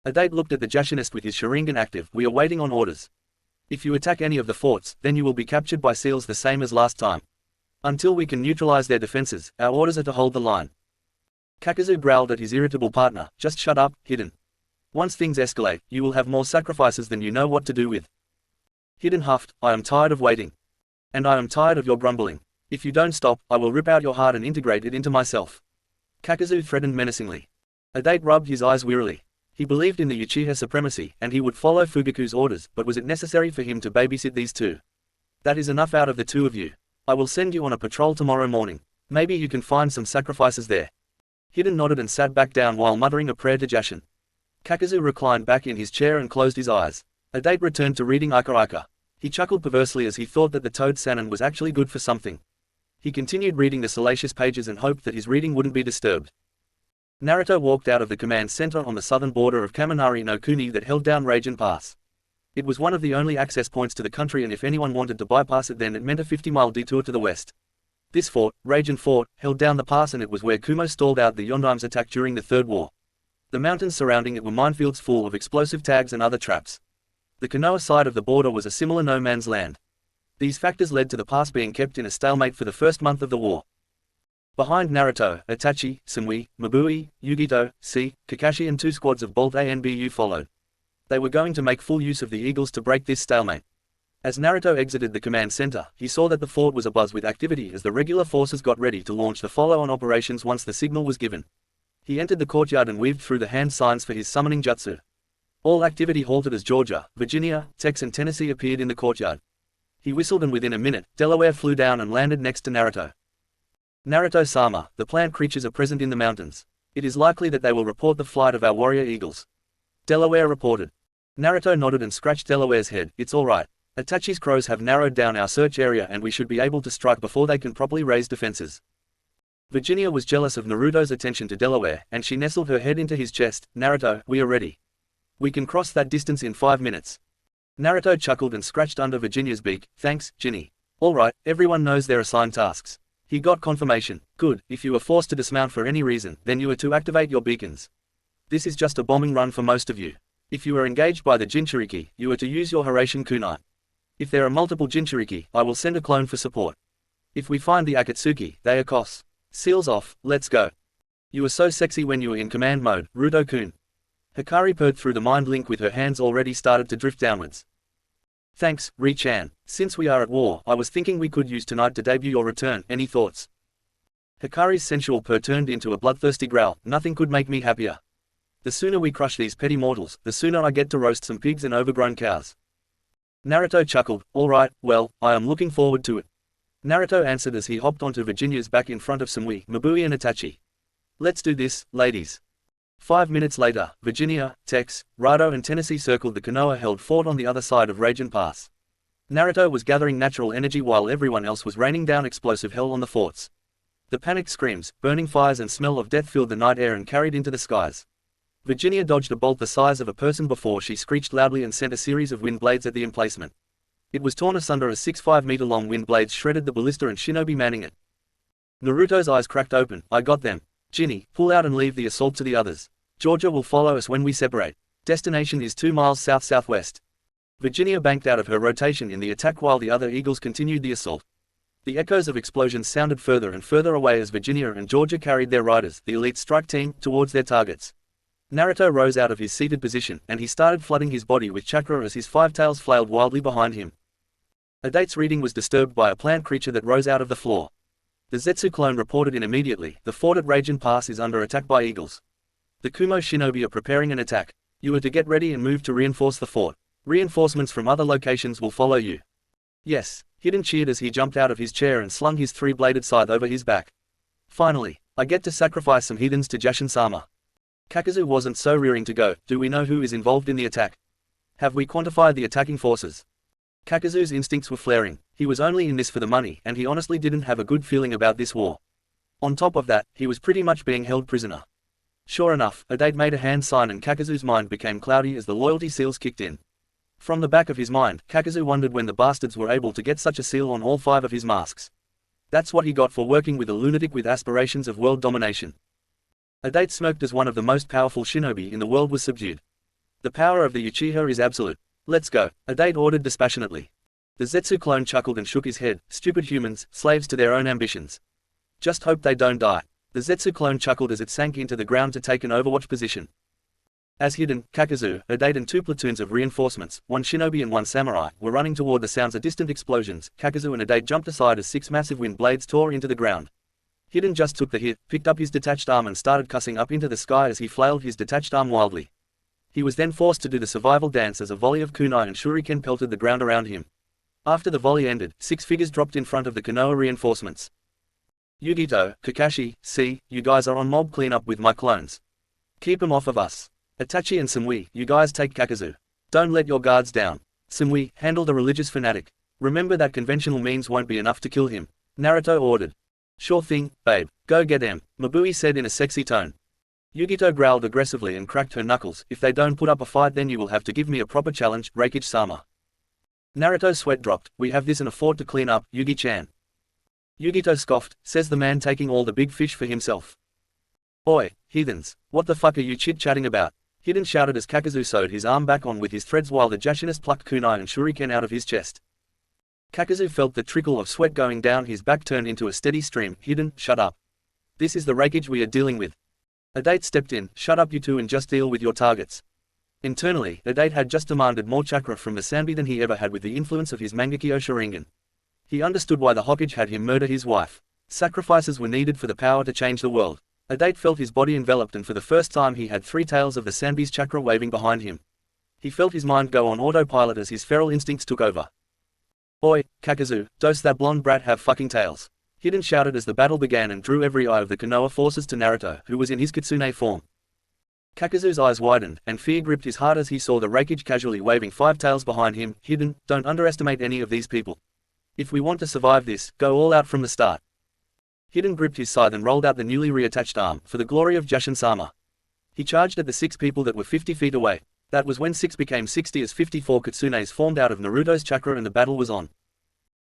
Adate looked at the Jashinist with his Sharingan active. We are waiting on orders. If you attack any of the forts, then you will be captured by seals the same as last time. Until we can neutralize their defenses, our orders are to hold the line. Kakazu growled at his irritable partner. Just shut up, Hiden. Once things escalate, you will have more sacrifices than you know what to do with. Hiden huffed. I am tired of waiting. And I am tired of your grumbling. If you don't stop, I will rip out your heart and integrate it into myself. Kakazu threatened menacingly. Adate rubbed his eyes wearily. He believed in the Uchiha supremacy, and he would follow Fugaku's orders, but was it necessary for him to babysit these 2? That is enough out of the 2 of you. I will send you on a patrol tomorrow morning. Maybe you can find some sacrifices there. Hiden nodded and sat back down while muttering a prayer to Jashin. Kakazu reclined back in his chair and closed his eyes. Adate returned to reading Ika Ika. He chuckled perversely as he thought that the Toad Sannin was actually good for something. He continued reading the salacious pages and hoped that his reading wouldn't be disturbed. Naruto walked out of the command center on the southern border of Kaminari no Kuni that held down Rajan Pass. It was one of the only access points to the country and if anyone wanted to bypass it then it meant a 50-mile detour to the west. This fort, Rajan Fort, held down the pass and it was where Kumo stalled out the Yondaim's attack during the Third War. The mountains surrounding it were minefields full of explosive tags and other traps. The Konoha side of the border was a similar no-man's land. These factors led to the pass being kept in a stalemate for the first month of the war. Behind Naruto, Itachi, Samui, Mabui, Yugito, Kakashi and 2 squads of Bolt A and BU followed. They were going to make full use of the Eagles to break this stalemate. As Naruto exited the command center, he saw that the fort was abuzz with activity as the regular forces got ready to launch the follow-on operations once the signal was given. He entered the courtyard and weaved through the hand signs for his summoning jutsu. All activity halted as Georgia, Virginia, Texas and Tennessee appeared in the courtyard. He whistled and within a minute, Delaware flew down and landed next to Naruto. Naruto-sama, the plant creatures are present in the mountains. It is likely that they will report the flight of our warrior eagles. Delaware reported. Naruto nodded and scratched Delaware's head. It's alright. Itachi's crows have narrowed down our search area and we should be able to strike before they can properly raise defenses. Virginia was jealous of Naruto's attention to Delaware, and she nestled her head into his chest. Naruto, we are ready. We can cross that distance in 5 minutes. Naruto chuckled and scratched under Virginia's beak. Thanks, Ginny. Alright, everyone knows their assigned tasks. He got confirmation. Good, if you were forced to dismount for any reason, then you are to activate your beacons. This is just a bombing run for most of you. If you are engaged by the Jinchuriki, you are to use your Harassing kunai. If there are multiple Jinchuriki, I will send a clone for support. If we find the Akatsuki, they are Kos. Seals off, let's go. You were so sexy when you were in command mode, Ruto-kun. Hikari purred through the mind link with her hands already started to drift downwards. Thanks, Ri-chan. Since we are at war, I was thinking we could use tonight to debut your return. Any thoughts? Hikari's sensual purr turned into a bloodthirsty growl. Nothing could make me happier. The sooner we crush these petty mortals, the sooner I get to roast some pigs and overgrown cows. Naruto chuckled. Alright, well, I am looking forward to it. Naruto answered as he hopped onto Virginia's back in front of Samui, Mabui and Itachi. Let's do this, ladies. 5 minutes later, Virginia, Tex, Rado and Tennessee circled the Konoha-held fort on the other side of Raijin Pass. Naruto was gathering natural energy while everyone else was raining down explosive hell on the forts. The panicked screams, burning fires and smell of death filled the night air and carried into the skies. Virginia dodged a bolt the size of a person before she screeched loudly and sent a series of wind blades at the emplacement. It was torn asunder as 6-5-meter-long wind blades shredded the ballista and shinobi manning it. Naruto's eyes cracked open. I got them. Ginny, pull out and leave the assault to the others. Georgia will follow us when we separate. Destination is 2 miles south-southwest. Virginia banked out of her rotation in the attack while the other Eagles continued the assault. The echoes of explosions sounded further and further away as Virginia and Georgia carried their riders, the elite strike team, towards their targets. Naruto rose out of his seated position, and he started flooding his body with chakra as his 5 tails flailed wildly behind him. Adate's reading was disturbed by a plant creature that rose out of the floor. The Zetsu clone reported in immediately. The fort at Raijin Pass is under attack by eagles. The Kumo shinobi are preparing an attack. You are to get ready and move to reinforce the fort. Reinforcements from other locations will follow you. Yes, Hidden cheered as he jumped out of his chair and slung his 3-bladed scythe over his back. Finally, I get to sacrifice some Hiddens to Jashin-sama. Kakazu wasn't so rearing to go. Do we know who is involved in the attack? Have we quantified the attacking forces? Kakazu's instincts were flaring. He was only in this for the money, and he honestly didn't have a good feeling about this war. On top of that, he was pretty much being held prisoner. Sure enough, Adate made a hand sign and Kakazu's mind became cloudy as the loyalty seals kicked in. From the back of his mind, Kakazu wondered when the bastards were able to get such a seal on all 5 of his masks. That's what he got for working with a lunatic with aspirations of world domination. Adate smirked as one of the most powerful shinobi in the world was subdued. The power of the Uchiha is absolute. Let's go, Adate ordered dispassionately. The Zetsu clone chuckled and shook his head. Stupid humans, slaves to their own ambitions. Just hope they don't die. The Zetsu clone chuckled as it sank into the ground to take an overwatch position. As Hidden, Kakazu, Adate and 2 platoons of reinforcements, 1 shinobi and 1 samurai, were running toward the sounds of distant explosions, Kakazu and Adate jumped aside as 6 massive wind blades tore into the ground. Hidden just took the hit, picked up his detached arm and started cussing up into the sky as he flailed his detached arm wildly. He was then forced to do the survival dance as a volley of kunai and shuriken pelted the ground around him. After the volley ended, 6 figures dropped in front of the Konoha reinforcements. Yugito, Kakashi, see, you guys are on mob cleanup with my clones. Keep 'em off of us. Itachi and Samui, you guys take Kakazu. Don't let your guards down. Samui, handle the religious fanatic. Remember that conventional means won't be enough to kill him. Naruto ordered. Sure thing, babe. Go get them, Mabui said in a sexy tone. Yugito growled aggressively and cracked her knuckles. If they don't put up a fight then you will have to give me a proper challenge, Refuge-sama. Naruto's sweat dropped. We have this in a fort to clean up, Yugi-chan. Yugito scoffed, says the man taking all the big fish for himself. Oi, heathens, what the fuck are you chit-chatting about? Hidden shouted as Kakazu sewed his arm back on with his threads while the Jashinist plucked kunai and shuriken out of his chest. Kakazu felt the trickle of sweat going down his back turn into a steady stream. Hidden, shut up. This is the Refuge we are dealing with. Adate stepped in. Shut up you two and just deal with your targets. Internally, Adate had just demanded more chakra from the Sanbi than he ever had with the influence of his Mangekyo Sharingan. He understood why the Hokage had him murder his wife. Sacrifices were needed for the power to change the world. Adate felt his body enveloped and for the first time he had 3 tails of the Sanbi's chakra waving behind him. He felt his mind go on autopilot as his feral instincts took over. Oi, Kakazu, dose that blonde brat have fucking tails. Hidden shouted as the battle began and drew every eye of the Konoha forces to Naruto, who was in his kitsune form. Kakazu's eyes widened, and fear gripped his heart as he saw the Refuge casually waving 5 tails behind him. Hidden, don't underestimate any of these people. If we want to survive this, go all out from the start. Hidden gripped his scythe and rolled out the newly reattached arm, for the glory of Jashin-sama. He charged at the 6 people that were 50 feet away. That was when 6 became 60 as 54 kitsunes formed out of Naruto's chakra and the battle was on.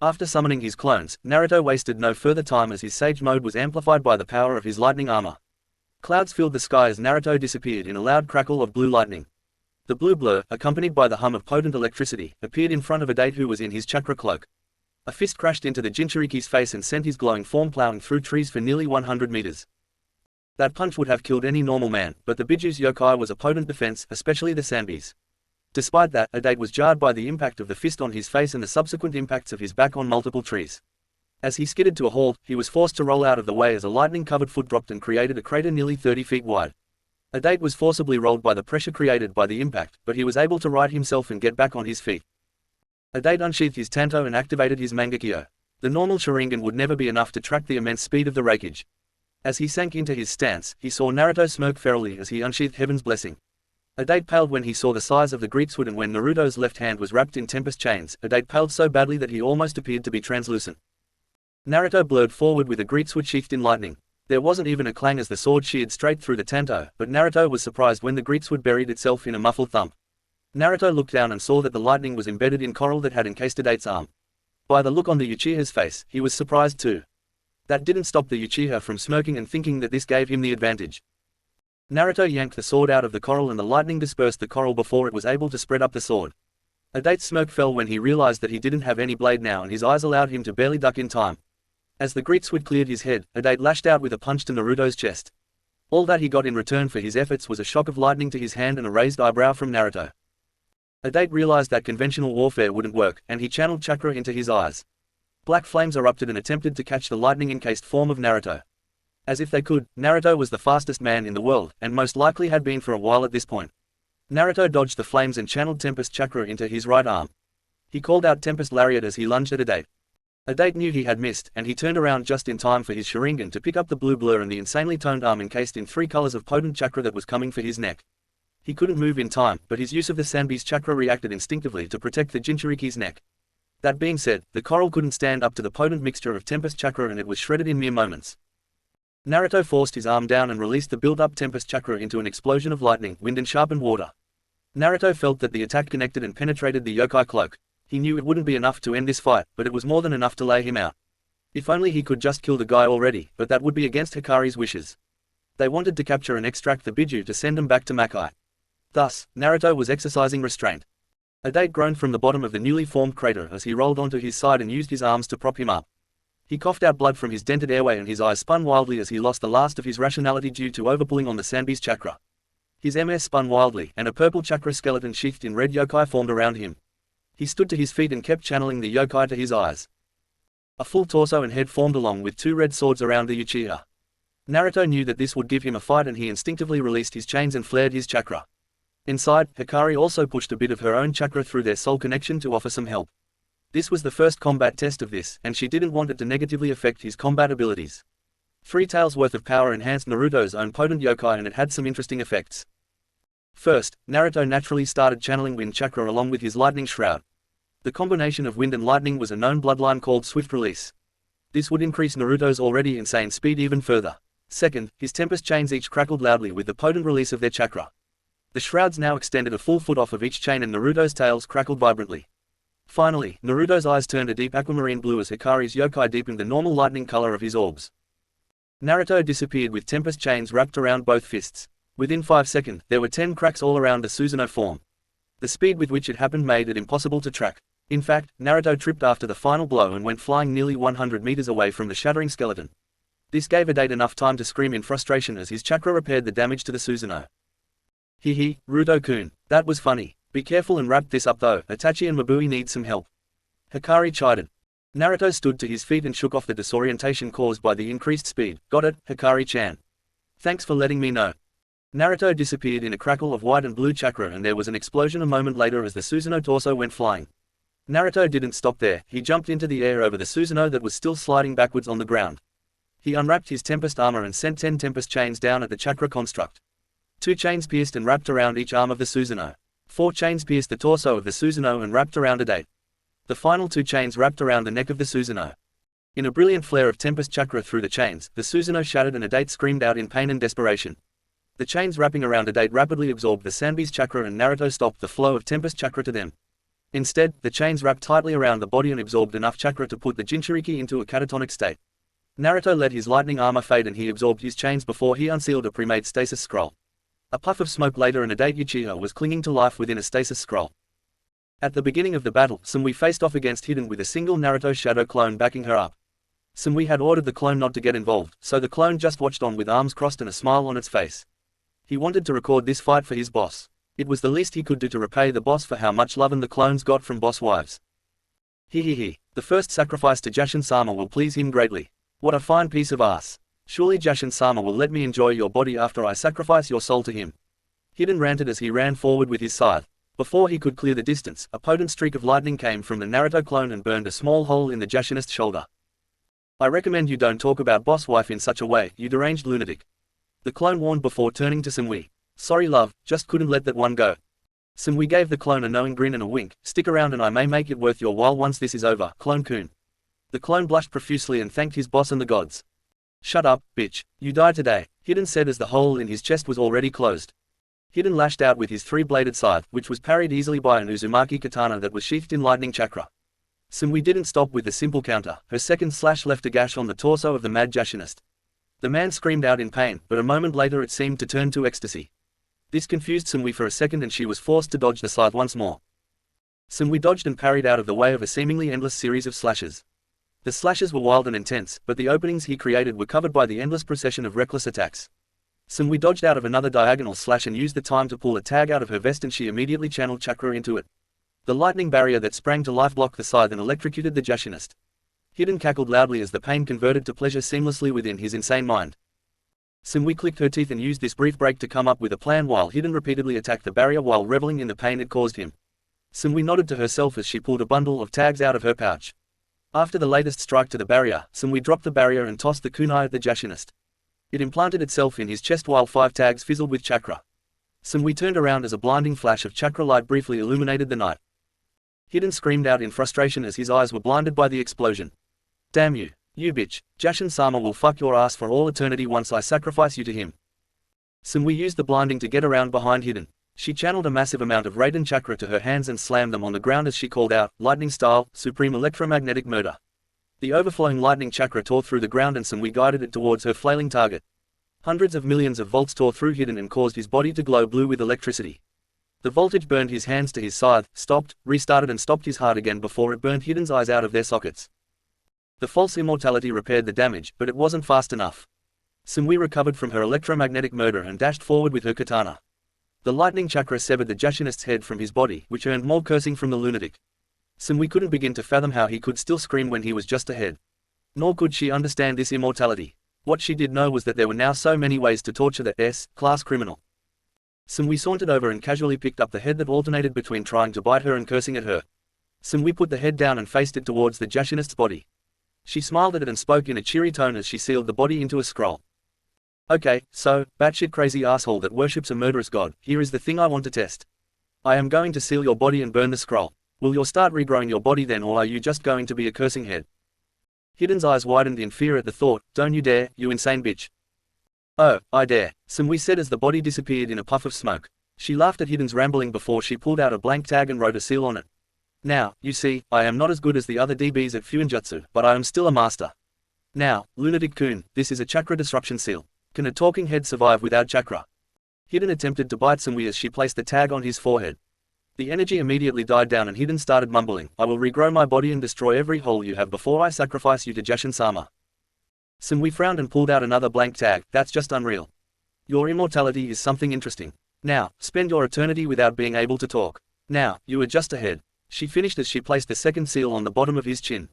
After summoning his clones, Naruto wasted no further time as his Sage mode was amplified by the power of his lightning armor. Clouds filled the sky as Naruto disappeared in a loud crackle of blue lightning. The blue blur, accompanied by the hum of potent electricity, appeared in front of a date who was in his chakra cloak. A fist crashed into the Jinchuriki's face and sent his glowing form plowing through trees for nearly 100 meters. That punch would have killed any normal man, but the Biju's yokai was a potent defense, especially the Sanbi's. Despite that, Adate was jarred by the impact of the fist on his face and the subsequent impacts of his back on multiple trees. As he skidded to a halt, he was forced to roll out of the way as a lightning-covered foot dropped and created a crater nearly 30 feet wide. Adate was forcibly rolled by the pressure created by the impact, but he was able to right himself and get back on his feet. Adate unsheathed his tanto and activated his mangekyo. The normal Sharingan would never be enough to track the immense speed of the Refuge. As he sank into his stance, he saw Naruto smirk ferally as he unsheathed Heaven's Blessing. Adate paled when he saw the size of the greatsword, and when Naruto's left hand was wrapped in tempest chains, Adate paled so badly that he almost appeared to be translucent. Naruto blurred forward with a greatsword sheathed in lightning. There wasn't even a clang as the sword sheared straight through the tanto, but Naruto was surprised when the greatsword buried itself in a muffled thump. Naruto looked down and saw that the lightning was embedded in coral that had encased Adate's arm. By the look on the Uchiha's face, he was surprised too. That didn't stop the Uchiha from smirking and thinking that this gave him the advantage. Naruto yanked the sword out of the coral and the lightning dispersed the coral before it was able to spread up the sword. Adate's smirk fell when he realized that he didn't have any blade now, and his eyes allowed him to barely duck in time. As the greatsword cleared his head, Adate lashed out with a punch to Naruto's chest. All that he got in return for his efforts was a shock of lightning to his hand and a raised eyebrow from Naruto. Adate realized that conventional warfare wouldn't work, and he channeled chakra into his eyes. Black flames erupted and attempted to catch the lightning-encased form of Naruto. As if they could, Naruto was the fastest man in the world, and most likely had been for a while at this point. Naruto dodged the flames and channeled Tempest Chakra into his right arm. He called out Tempest Lariat as he lunged at Adate. Adate knew he had missed, and he turned around just in time for his Sharingan to pick up the blue blur and the insanely toned arm encased in 3 colors of potent chakra that was coming for his neck. He couldn't move in time, but his use of the Sanbi's chakra reacted instinctively to protect the Jinchuriki's neck. That being said, the coral couldn't stand up to the potent mixture of Tempest Chakra and it was shredded in mere moments. Naruto forced his arm down and released the built-up Tempest Chakra into an explosion of lightning, wind and sharpened water. Naruto felt that the attack connected and penetrated the yokai cloak. He knew it wouldn't be enough to end this fight, but it was more than enough to lay him out. If only he could just kill the guy already, but that would be against Hikari's wishes. They wanted to capture and extract the Biju to send him back to Makai. Thus, Naruto was exercising restraint. Adate groaned from the bottom of the newly formed crater as he rolled onto his side and used his arms to prop him up. He coughed out blood from his dented airway and his eyes spun wildly as he lost the last of his rationality due to overpulling on the Sanbi's chakra. His MS spun wildly, and a purple chakra skeleton sheathed in red yokai formed around him. He stood to his feet and kept channeling the yokai to his eyes. A full torso and head formed along with 2 red swords around the Uchiha. Naruto knew that this would give him a fight and he instinctively released his chains and flared his chakra. Inside, Hikari also pushed a bit of her own chakra through their soul connection to offer some help. This was the first combat test of this, and she didn't want it to negatively affect his combat abilities. 3 taels worth of power enhanced Naruto's own potent yokai and it had some interesting effects. First, Naruto naturally started channeling wind chakra along with his lightning shroud. The combination of wind and lightning was a known bloodline called swift release. This would increase Naruto's already insane speed even further. Second, his tempest chains each crackled loudly with the potent release of their chakra. The shrouds now extended a full foot off of each chain and Naruto's tails crackled vibrantly. Finally, Naruto's eyes turned a deep aquamarine blue as Hikari's yokai deepened the normal lightning color of his orbs. Naruto disappeared with tempest chains wrapped around both fists. Within 5 seconds, there were 10 cracks all around the Susanoo form. The speed with which it happened made it impossible to track. In fact, Naruto tripped after the final blow and went flying nearly 100 meters away from the shattering skeleton. This gave Adate enough time to scream in frustration as his chakra repaired the damage to the Susanoo. Hehe, Ruto-kun, that was funny. Be careful and wrap this up though, Itachi and Mabui need some help. Hikari chided. Naruto stood to his feet and shook off the disorientation caused by the increased speed. Got it, Hikari-chan. Thanks for letting me know. Naruto disappeared in a crackle of white and blue chakra and there was an explosion a moment later as the Susanoo torso went flying. Naruto didn't stop there, he jumped into the air over the Susanoo that was still sliding backwards on the ground. He unwrapped his Tempest armor and sent 10 Tempest chains down at the chakra construct. 2 chains pierced and wrapped around each arm of the Susanoo. 4 chains pierced the torso of the Susanoo and wrapped around Adate. The final 2 chains wrapped around the neck of the Susanoo. In a brilliant flare of Tempest chakra through the chains, the Susanoo shattered and Adate screamed out in pain and desperation. The chains wrapping around Adate rapidly absorbed the Sanbi's chakra and Naruto stopped the flow of Tempest chakra to them. Instead, the chains wrapped tightly around the body and absorbed enough chakra to put the Jinchuriki into a catatonic state. Naruto let his lightning armor fade and he absorbed his chains before he unsealed a pre-made stasis scroll. A puff of smoke later and Adate Uchiha was clinging to life within a stasis scroll. At the beginning of the battle, Sumui faced off against Hidden with a single Naruto shadow clone backing her up. Sumui had ordered the clone not to get involved, so the clone just watched on with arms crossed and a smile on its face. He wanted to record this fight for his boss. It was the least he could do to repay the boss for how much lovin' the clones got from boss wives. He. The first sacrifice to Jashin-sama will please him greatly. What a fine piece of ass. Surely Jashin-sama will let me enjoy your body after I sacrifice your soul to him. Hidden ranted as he ran forward with his scythe. Before he could clear the distance, a potent streak of lightning came from the Naruto clone and burned a small hole in the Jashinist's shoulder. I recommend you don't talk about boss wife in such a way, you deranged lunatic. The clone warned before turning to Sumui. Sorry love, just couldn't let that one go. Sumui gave the clone a knowing grin and a wink. Stick around and I may make it worth your while once this is over, clone-kun. The clone blushed profusely and thanked his boss and the gods. Shut up, bitch. You die today, Hidden said as the hole in his chest was already closed. Hidden lashed out with his three-bladed scythe, which was parried easily by an Uzumaki katana that was sheathed in lightning chakra. Sumui didn't stop with the simple counter. Her second slash left a gash on the torso of the mad Jashinist. The man screamed out in pain, but a moment later it seemed to turn to ecstasy. This confused Sumui for a second and she was forced to dodge the scythe once more. Sumui dodged and parried out of the way of a seemingly endless series of slashes. The slashes were wild and intense, but the openings he created were covered by the endless procession of reckless attacks. Sumui dodged out of another diagonal slash and used the time to pull a tag out of her vest and she immediately channeled chakra into it. The lightning barrier that sprang to life blocked the scythe and electrocuted the Jashinist. Hidden cackled loudly as the pain converted to pleasure seamlessly within his insane mind. Sumui clicked her teeth and used this brief break to come up with a plan while Hidden repeatedly attacked the barrier while reveling in the pain it caused him. Sumui nodded to herself as she pulled a bundle of tags out of her pouch. After the latest strike to the barrier, Sumui dropped the barrier and tossed the kunai at the Jashinist. It implanted itself in his chest while 5 tags fizzled with chakra. Sumui turned around as a blinding flash of chakra light briefly illuminated the night. Hidden screamed out in frustration as his eyes were blinded by the explosion. Damn you, you bitch, Jashin-sama will fuck your ass for all eternity once I sacrifice you to him. Sumui used the blinding to get around behind Hidden. She channeled a massive amount of Raiden chakra to her hands and slammed them on the ground as she called out, lightning style, supreme electromagnetic murder. The overflowing lightning chakra tore through the ground and Sumui guided it towards her flailing target. Hundreds of millions of volts tore through Hidden and caused his body to glow blue with electricity. The voltage burned his hands to his scythe, stopped, restarted and stopped his heart again before it burned Hidden's eyes out of their sockets. The false immortality repaired the damage, but it wasn't fast enough. Sumui recovered from her electromagnetic murder and dashed forward with her katana. The lightning chakra severed the Jashinist's head from his body, which earned more cursing from the lunatic. Sumui couldn't begin to fathom how he could still scream when he was just ahead. Nor could she understand this immortality. What she did know was that there were now so many ways to torture the S-class criminal. Sumui sauntered over and casually picked up the head that alternated between trying to bite her and cursing at her. Sumui put the head down and faced it towards the Jashinist's body. She smiled at it and spoke in a cheery tone as she sealed the body into a scroll. Okay, so, batshit crazy asshole that worships a murderous god, here is the thing I want to test. I am going to seal your body and burn the scroll. Will you start regrowing your body then, or are you just going to be a cursing head? Hidden's eyes widened in fear at the thought. Don't you dare, you insane bitch. Oh, I dare, Sumui said as the body disappeared in a puff of smoke. She laughed at Hidden's rambling before she pulled out a blank tag and wrote a seal on it. Now, you see, I am not as good as the other DBs at Fuinjutsu, but I am still a master. Now, Lunatic-kun, this is a chakra disruption seal. Can a talking head survive without chakra? Hidden attempted to bite Sumui as she placed the tag on his forehead. The energy immediately died down and Hidden started mumbling, I will regrow my body and destroy every hole you have before I sacrifice you to Jashin-sama. Sumui frowned and pulled out another blank tag. That's just unreal. Your immortality is something interesting. Now, spend your eternity without being able to talk. Now, you are just ahead. She finished as she placed the second seal on the bottom of his chin.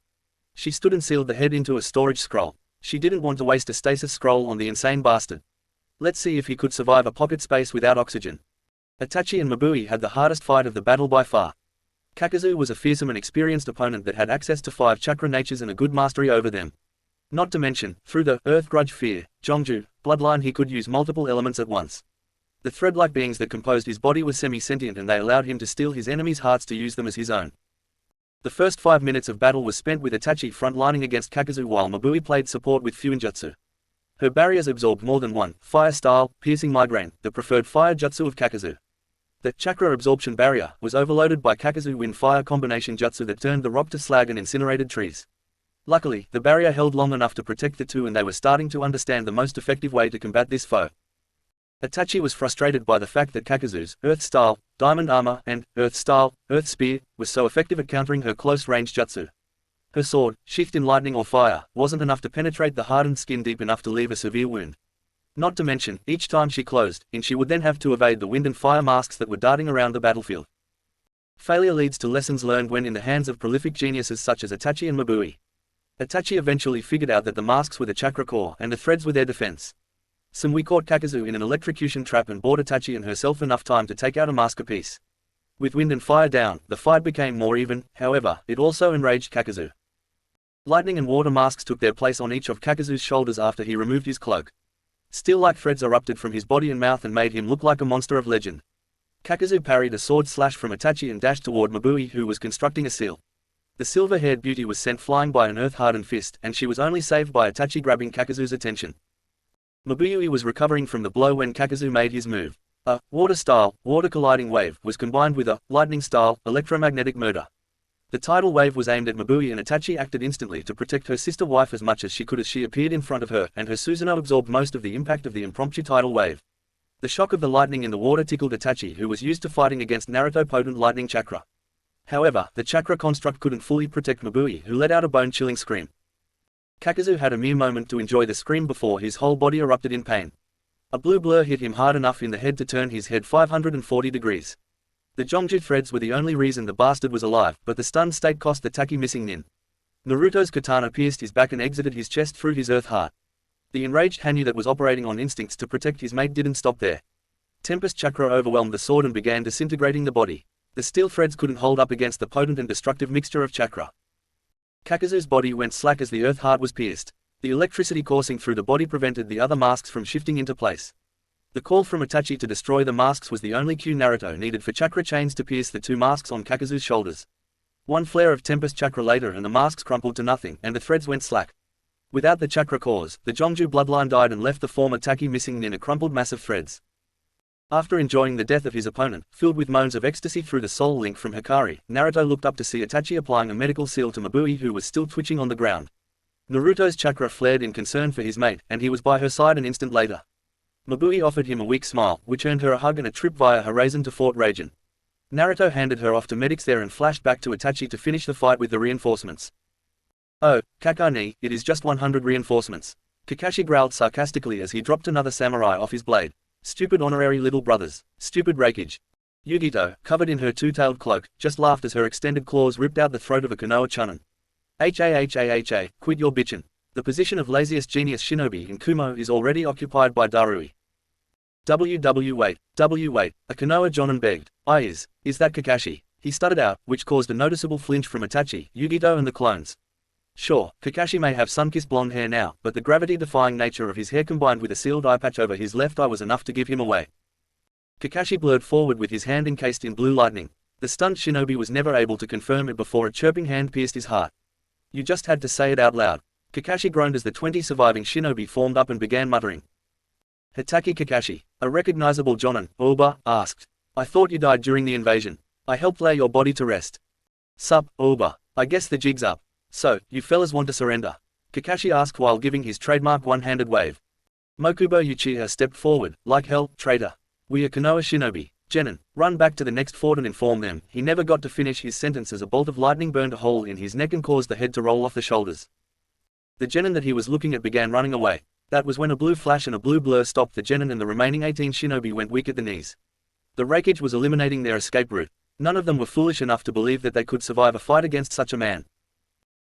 She stood and sealed the head into a storage scroll. She didn't want to waste a stasis scroll on the insane bastard. Let's see if he could survive a pocket space without oxygen. Itachi and Mabui had the hardest fight of the battle by far. Kakazu was a fearsome and experienced opponent that had access to 5 chakra natures and a good mastery over them. Not to mention, through the Earth Grudge Fear, Jongju, bloodline he could use multiple elements at once. The thread-like beings that composed his body were semi-sentient and they allowed him to steal his enemies' hearts to use them as his own. The first 5 minutes of battle was spent with Itachi frontlining against Kakazu while Mabui played support with Fuinjutsu. Her barriers absorbed more than one fire style, piercing migraine, the preferred fire jutsu of Kakazu. The chakra absorption barrier was overloaded by Kakazu wind fire combination jutsu that turned the rock to slag and incinerated trees. Luckily, the barrier held long enough to protect the two, and they were starting to understand the most effective way to combat this foe. Itachi was frustrated by the fact that Kakazu's Earth Style, Diamond Armor, and Earth Style, Earth Spear, was so effective at countering her close-range jutsu. Her sword, sheathed in lightning or fire, wasn't enough to penetrate the hardened skin deep enough to leave a severe wound. Not to mention, each time she closed in, she would then have to evade the wind and fire masks that were darting around the battlefield. Failure leads to lessons learned when in the hands of prolific geniuses such as Itachi and Mabui. Itachi eventually figured out that the masks were the chakra core and the threads were their defense. We caught Kakazu in an electrocution trap and bought Itachi and herself enough time to take out a mask apiece. With wind and fire down, the fight became more even, however, it also enraged Kakazu. Lightning and water masks took their place on each of Kakazu's shoulders after he removed his cloak. Steel-like threads erupted from his body and mouth and made him look like a monster of legend. Kakazu parried a sword slash from Itachi and dashed toward Mabui, who was constructing a seal. The silver-haired beauty was sent flying by an earth-hardened fist, and she was only saved by Itachi grabbing Kakazu's attention. Mabui was recovering from the blow when Kakazu made his move. A water-style, water-colliding wave was combined with a lightning-style, electromagnetic murder. The tidal wave was aimed at Mabui, and Itachi acted instantly to protect her sister wife as much as she could as she appeared in front of her, and her Susanoo absorbed most of the impact of the impromptu tidal wave. The shock of the lightning in the water tickled Itachi, who was used to fighting against Naruto potent lightning chakra. However, the chakra construct couldn't fully protect Mabui, who let out a bone-chilling scream. Kakazu had a mere moment to enjoy the scream before his whole body erupted in pain. A blue blur hit him hard enough in the head to turn his head 540 degrees. The Jongju threads were the only reason the bastard was alive, but the stunned state cost the Taki missing nin. Naruto's katana pierced his back and exited his chest through his earth heart. The enraged Hanyu that was operating on instincts to protect his mate didn't stop there. Tempest chakra overwhelmed the sword and began disintegrating the body. The steel threads couldn't hold up against the potent and destructive mixture of chakra. Kakazu's body went slack as the earth heart was pierced. The electricity coursing through the body prevented the other masks from shifting into place. The call from Itachi to destroy the masks was the only cue Naruto needed for chakra chains to pierce the two masks on Kakazu's shoulders. One flare of Tempest chakra later and the masks crumpled to nothing, and the threads went slack. Without the chakra cores, the Jongju bloodline died and left the former Taki missing in a crumpled mass of threads. After enjoying the death of his opponent, filled with moans of ecstasy through the soul link from Hikari, Naruto looked up to see Itachi applying a medical seal to Mabui, who was still twitching on the ground. Naruto's chakra flared in concern for his mate, and he was by her side an instant later. Mabui offered him a weak smile, which earned her a hug and a trip via Horizon to Fort Raijin. Naruto handed her off to medics there and flashed back to Itachi to finish the fight with the reinforcements. "Oh, Kakani, it is just 100 reinforcements." Kakashi growled sarcastically as he dropped another samurai off his blade. "Stupid honorary little brothers. Stupid rakeage." Yugito, covered in her two-tailed cloak, just laughed as her extended claws ripped out the throat of a Konoha chunin. "Ha, quit your bitchin'. The position of laziest genius shinobi in Kumo is already occupied by Darui." Wait, a Konoha jonin begged. Is that Kakashi?" He stuttered out, which caused a noticeable flinch from Itachi, Yugito and the clones. Sure, Kakashi may have sun-kissed blonde hair now, but the gravity-defying nature of his hair combined with a sealed eye patch over his left eye was enough to give him away. Kakashi blurred forward with his hand encased in blue lightning. The stunned shinobi was never able to confirm it before a chirping hand pierced his heart. "You just had to say it out loud." Kakashi groaned as the 20 surviving shinobi formed up and began muttering. Hitaki Kakashi, a recognizable jonin, Oba, asked. "I thought you died during the invasion. I helped lay your body to rest." "Sup, Oba. I guess the jig's up. So, you fellas want to surrender?" Kakashi asked while giving his trademark one-handed wave. Mokubo Uchiha stepped forward. "Like hell, traitor. We are Konoha shinobi. Genin, run back to the next fort and inform them." He never got to finish his sentence as a bolt of lightning burned a hole in his neck and caused the head to roll off the shoulders. The genin that he was looking at began running away. That was when a blue flash and a blue blur stopped the genin, and the remaining 18 shinobi went weak at the knees. The rakeage was eliminating their escape route. None of them were foolish enough to believe that they could survive a fight against such a man.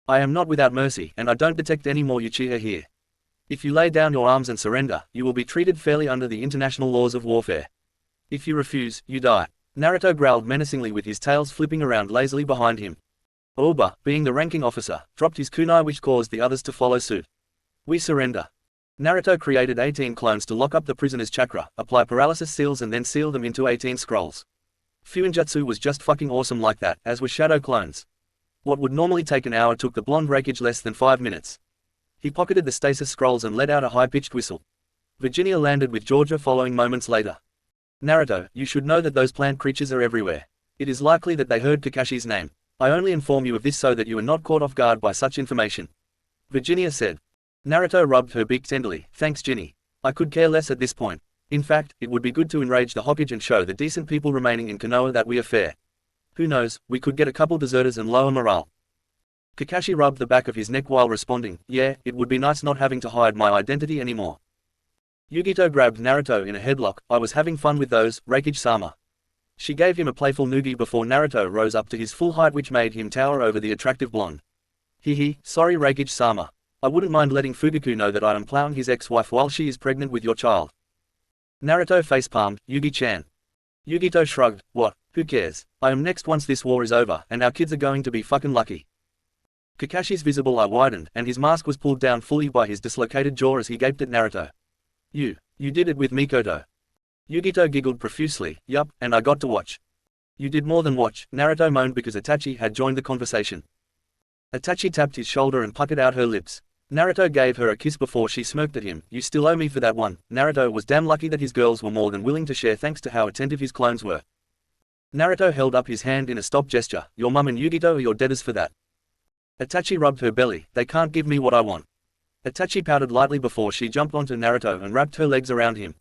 "I am not without mercy, and I don't detect any more Uchiha here. If you lay down your arms and surrender, you will be treated fairly under the international laws of warfare. If you refuse, you die." Naruto growled menacingly with his tails flipping around lazily behind him. Oba, being the ranking officer, dropped his kunai, which caused the others to follow suit. "We surrender." Naruto created 18 clones to lock up the prisoner's chakra, apply paralysis seals and then seal them into 18 scrolls. Fuinjutsu was just fucking awesome like that, as were shadow clones. What would normally take an hour took the blonde rakeage less than 5 minutes. He pocketed the stasis scrolls and let out a high-pitched whistle. Virginia landed with Georgia following moments later. Naruto, you should know that those plant creatures are everywhere. It is likely that they heard Kakashi's name. I only inform you of this so that you are not caught off guard by such information. Virginia said. Naruto rubbed her beak tenderly. Thanks, Ginny. I could care less at this point. In fact, it would be good to enrage the Hokage and show the decent people remaining in Konoha that we are fair. Who knows, we could get a couple deserters and lower morale. Kakashi rubbed the back of his neck while responding, yeah, it would be nice not having to hide my identity anymore. Yugito grabbed Naruto in a headlock. I was having fun with those, Refuge-sama. She gave him a playful noogie before Naruto rose up to his full height, which made him tower over the attractive blonde. Hehe, sorry Refuge-sama. I wouldn't mind letting Fugaku know that I am plowing his ex-wife while she is pregnant with your child. Naruto facepalmed, Yugi-chan. Yugito shrugged, what, who cares, I am next once this war is over, and our kids are going to be fucking lucky. Kakashi's visible eye widened, and his mask was pulled down fully by his dislocated jaw as he gaped at Naruto. You did it with Mikoto. Yugito giggled profusely, yup, and I got to watch. You did more than watch, Naruto moaned because Itachi had joined the conversation. Itachi tapped his shoulder and puckered out her lips. Naruto gave her a kiss before she smirked at him. You still owe me for that one. Naruto was damn lucky that his girls were more than willing to share thanks to how attentive his clones were. Naruto held up his hand in a stop gesture. Your mum and Yugito are your debtors for that. Itachi rubbed her belly. They can't give me what I want. Itachi pouted lightly before she jumped onto Naruto and wrapped her legs around him.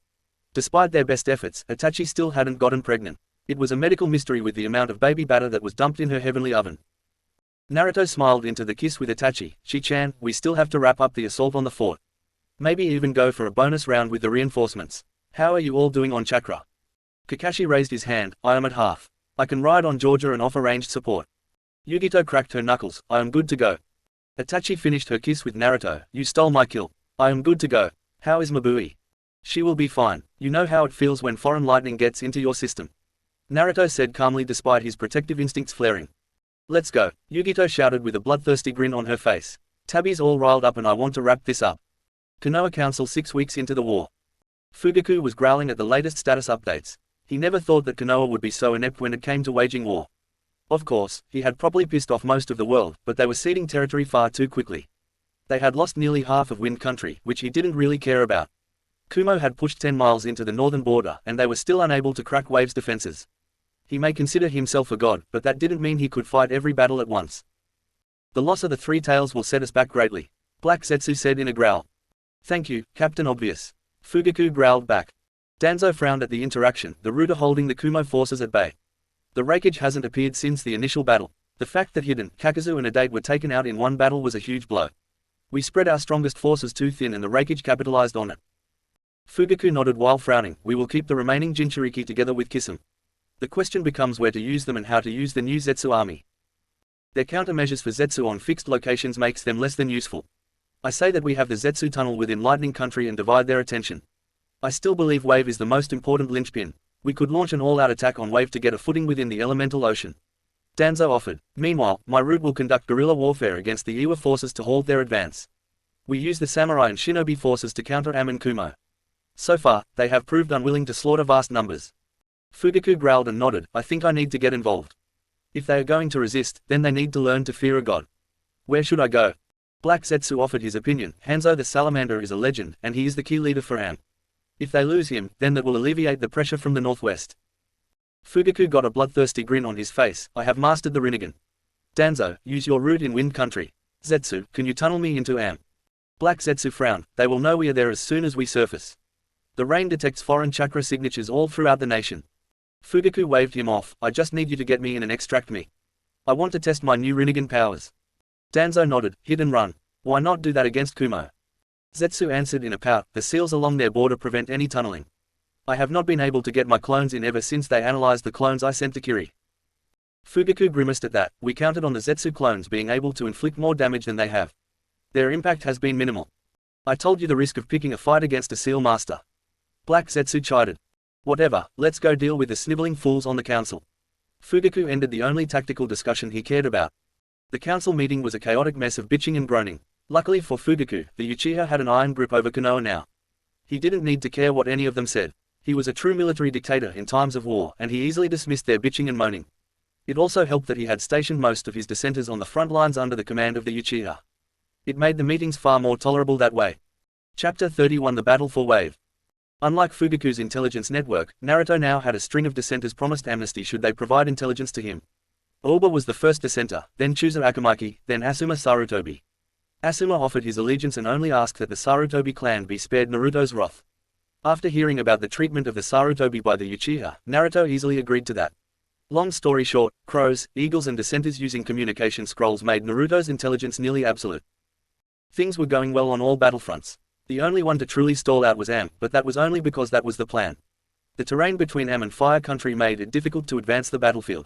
Despite their best efforts, Itachi still hadn't gotten pregnant. It was a medical mystery with the amount of baby batter that was dumped in her heavenly oven. Naruto smiled into the kiss with Itachi. Shi-chan, we still have to wrap up the assault on the fort. Maybe even go for a bonus round with the reinforcements. How are you all doing on chakra? Kakashi raised his hand. I am at half. I can ride on Georgia and offer ranged support. Yugito cracked her knuckles. I am good to go. Itachi finished her kiss with Naruto. You stole my kill. I am good to go. How is Mabui? She will be fine. You know how it feels when foreign lightning gets into your system. Naruto said calmly despite his protective instincts flaring. Let's go, Yugito shouted with a bloodthirsty grin on her face. Tabby's all riled up and I want to wrap this up. Konoha Council 6 weeks into the war. Fugaku was growling at the latest status updates. He never thought that Konoha would be so inept when it came to waging war. Of course, he had probably pissed off most of the world, but they were ceding territory far too quickly. They had lost nearly half of Wind Country, which he didn't really care about. Kumo had pushed 10 miles into the northern border, and they were still unable to crack Wave's defenses. He may consider himself a god, but that didn't mean he could fight every battle at once. The loss of the Three Tails will set us back greatly, Black Zetsu said in a growl. Thank you, Captain Obvious. Fugaku growled back. Danzo frowned at the interaction, the Ruta holding the Kumo forces at bay. The Refuge hasn't appeared since the initial battle. The fact that Hidden, Kakazu and Adate were taken out in one battle was a huge blow. We spread our strongest forces too thin and the Refuge capitalized on it. Fugaku nodded while frowning. We will keep the remaining Jinchuriki together with Kisame. The question becomes where to use them and how to use the new Zetsu army. Their countermeasures for Zetsu on fixed locations makes them less than useful. I say that we have the Zetsu tunnel within Lightning Country and divide their attention. I still believe Wave is the most important linchpin. We could launch an all-out attack on Wave to get a footing within the elemental ocean. Danzo offered. Meanwhile, my route will conduct guerrilla warfare against the Iwa forces to halt their advance. We use the samurai and shinobi forces to counter Am and Kumo. So far, they have proved unwilling to slaughter vast numbers. Fugaku growled and nodded. I think I need to get involved. If they are going to resist, then they need to learn to fear a god. Where should I go? Black Zetsu offered his opinion. Hanzo the Salamander is a legend, and he is the key leader for Am. If they lose him, then that will alleviate the pressure from the northwest. Fugaku got a bloodthirsty grin on his face. I have mastered the Rinnegan. Danzo, use your route in Wind Country. Zetsu, can you tunnel me into Am? Black Zetsu frowned. They will know we are there as soon as we surface. The rain detects foreign chakra signatures all throughout the nation. Fugaku waved him off. I just need you to get me in and extract me. I want to test my new Rinnegan powers. Danzo nodded. Hit and run. Why not do that against Kumo? Zetsu answered in a pout. The seals along their border prevent any tunneling. I have not been able to get my clones in ever since they analyzed the clones I sent to Kiri. Fugaku grimaced at that. We counted on the Zetsu clones being able to inflict more damage than they have. Their impact has been minimal. I told you the risk of picking a fight against a seal master. Black Zetsu chided. Whatever, let's go deal with the sniveling fools on the council. Fugaku ended the only tactical discussion he cared about. The council meeting was a chaotic mess of bitching and groaning. Luckily for Fugaku, the Uchiha had an iron grip over Konoha now. He didn't need to care what any of them said. He was a true military dictator in times of war, and he easily dismissed their bitching and moaning. It also helped that he had stationed most of his dissenters on the front lines under the command of the Uchiha. It made the meetings far more tolerable that way. Chapter 31 The Battle for Wave. Unlike Fugaku's intelligence network, Naruto now had a string of dissenters promised amnesty should they provide intelligence to him. Oba was the first dissenter, then Chusa Akamaki, then Asuma Sarutobi. Asuma offered his allegiance and only asked that the Sarutobi clan be spared Naruto's wrath. After hearing about the treatment of the Sarutobi by the Uchiha, Naruto easily agreed to that. Long story short, crows, eagles and dissenters using communication scrolls made Naruto's intelligence nearly absolute. Things were going well on all battlefronts. The only one to truly stall out was Am, but that was only because that was the plan. The terrain between Am and Fire Country made it difficult to advance the battlefield.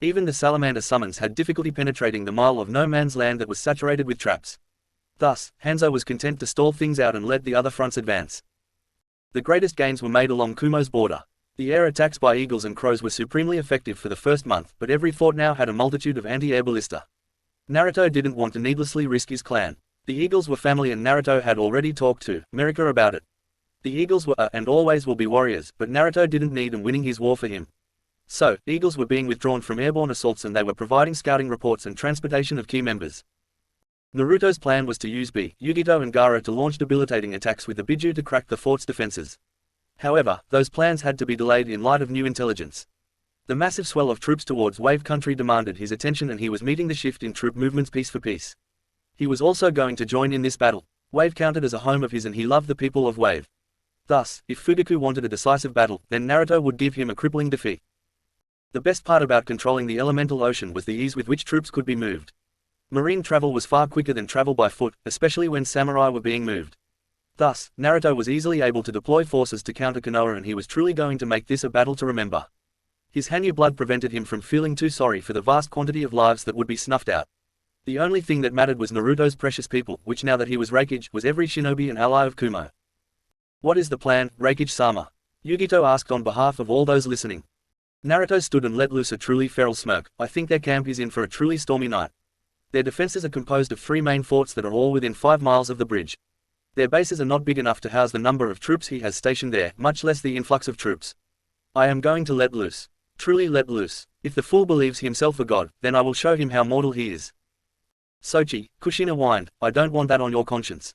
Even the salamander summons had difficulty penetrating the mile of no man's land that was saturated with traps. Thus, Hanzo was content to stall things out and let the other fronts advance. The greatest gains were made along Kumo's border. The air attacks by eagles and crows were supremely effective for the first month, but every fort now had a multitude of anti-air ballista. Naruto didn't want to needlessly risk his clan. The eagles were family and Naruto had already talked to Mirika about it. The eagles were and always will be warriors, but Naruto didn't need them winning his war for him. So, eagles were being withdrawn from airborne assaults and they were providing scouting reports and transportation of key members. Naruto's plan was to use Yugito and Gaara to launch debilitating attacks with the Biju to crack the fort's defenses. However, those plans had to be delayed in light of new intelligence. The massive swell of troops towards Wave Country demanded his attention and he was meeting the shift in troop movements piece for piece. He was also going to join in this battle. Wave counted as a home of his and he loved the people of Wave. Thus, if Fugaku wanted a decisive battle, then Naruto would give him a crippling defeat. The best part about controlling the elemental ocean was the ease with which troops could be moved. Marine travel was far quicker than travel by foot, especially when samurai were being moved. Thus, Naruto was easily able to deploy forces to counter Konoha and he was truly going to make this a battle to remember. His Hanyu blood prevented him from feeling too sorry for the vast quantity of lives that would be snuffed out. The only thing that mattered was Naruto's precious people, which now that he was Refuge, was every shinobi and ally of Kumo. What is the plan, Refuge-sama? Yugito asked on behalf of all those listening. Naruto stood and let loose a truly feral smirk. I think their camp is in for a truly stormy night. Their defenses are composed of 3 main forts that are all within 5 miles of the bridge. Their bases are not big enough to house the number of troops he has stationed there, much less the influx of troops. I am going to let loose. Truly let loose. If the fool believes himself a god, then I will show him how mortal he is. Sochi, Kushina whined, I don't want that on your conscience.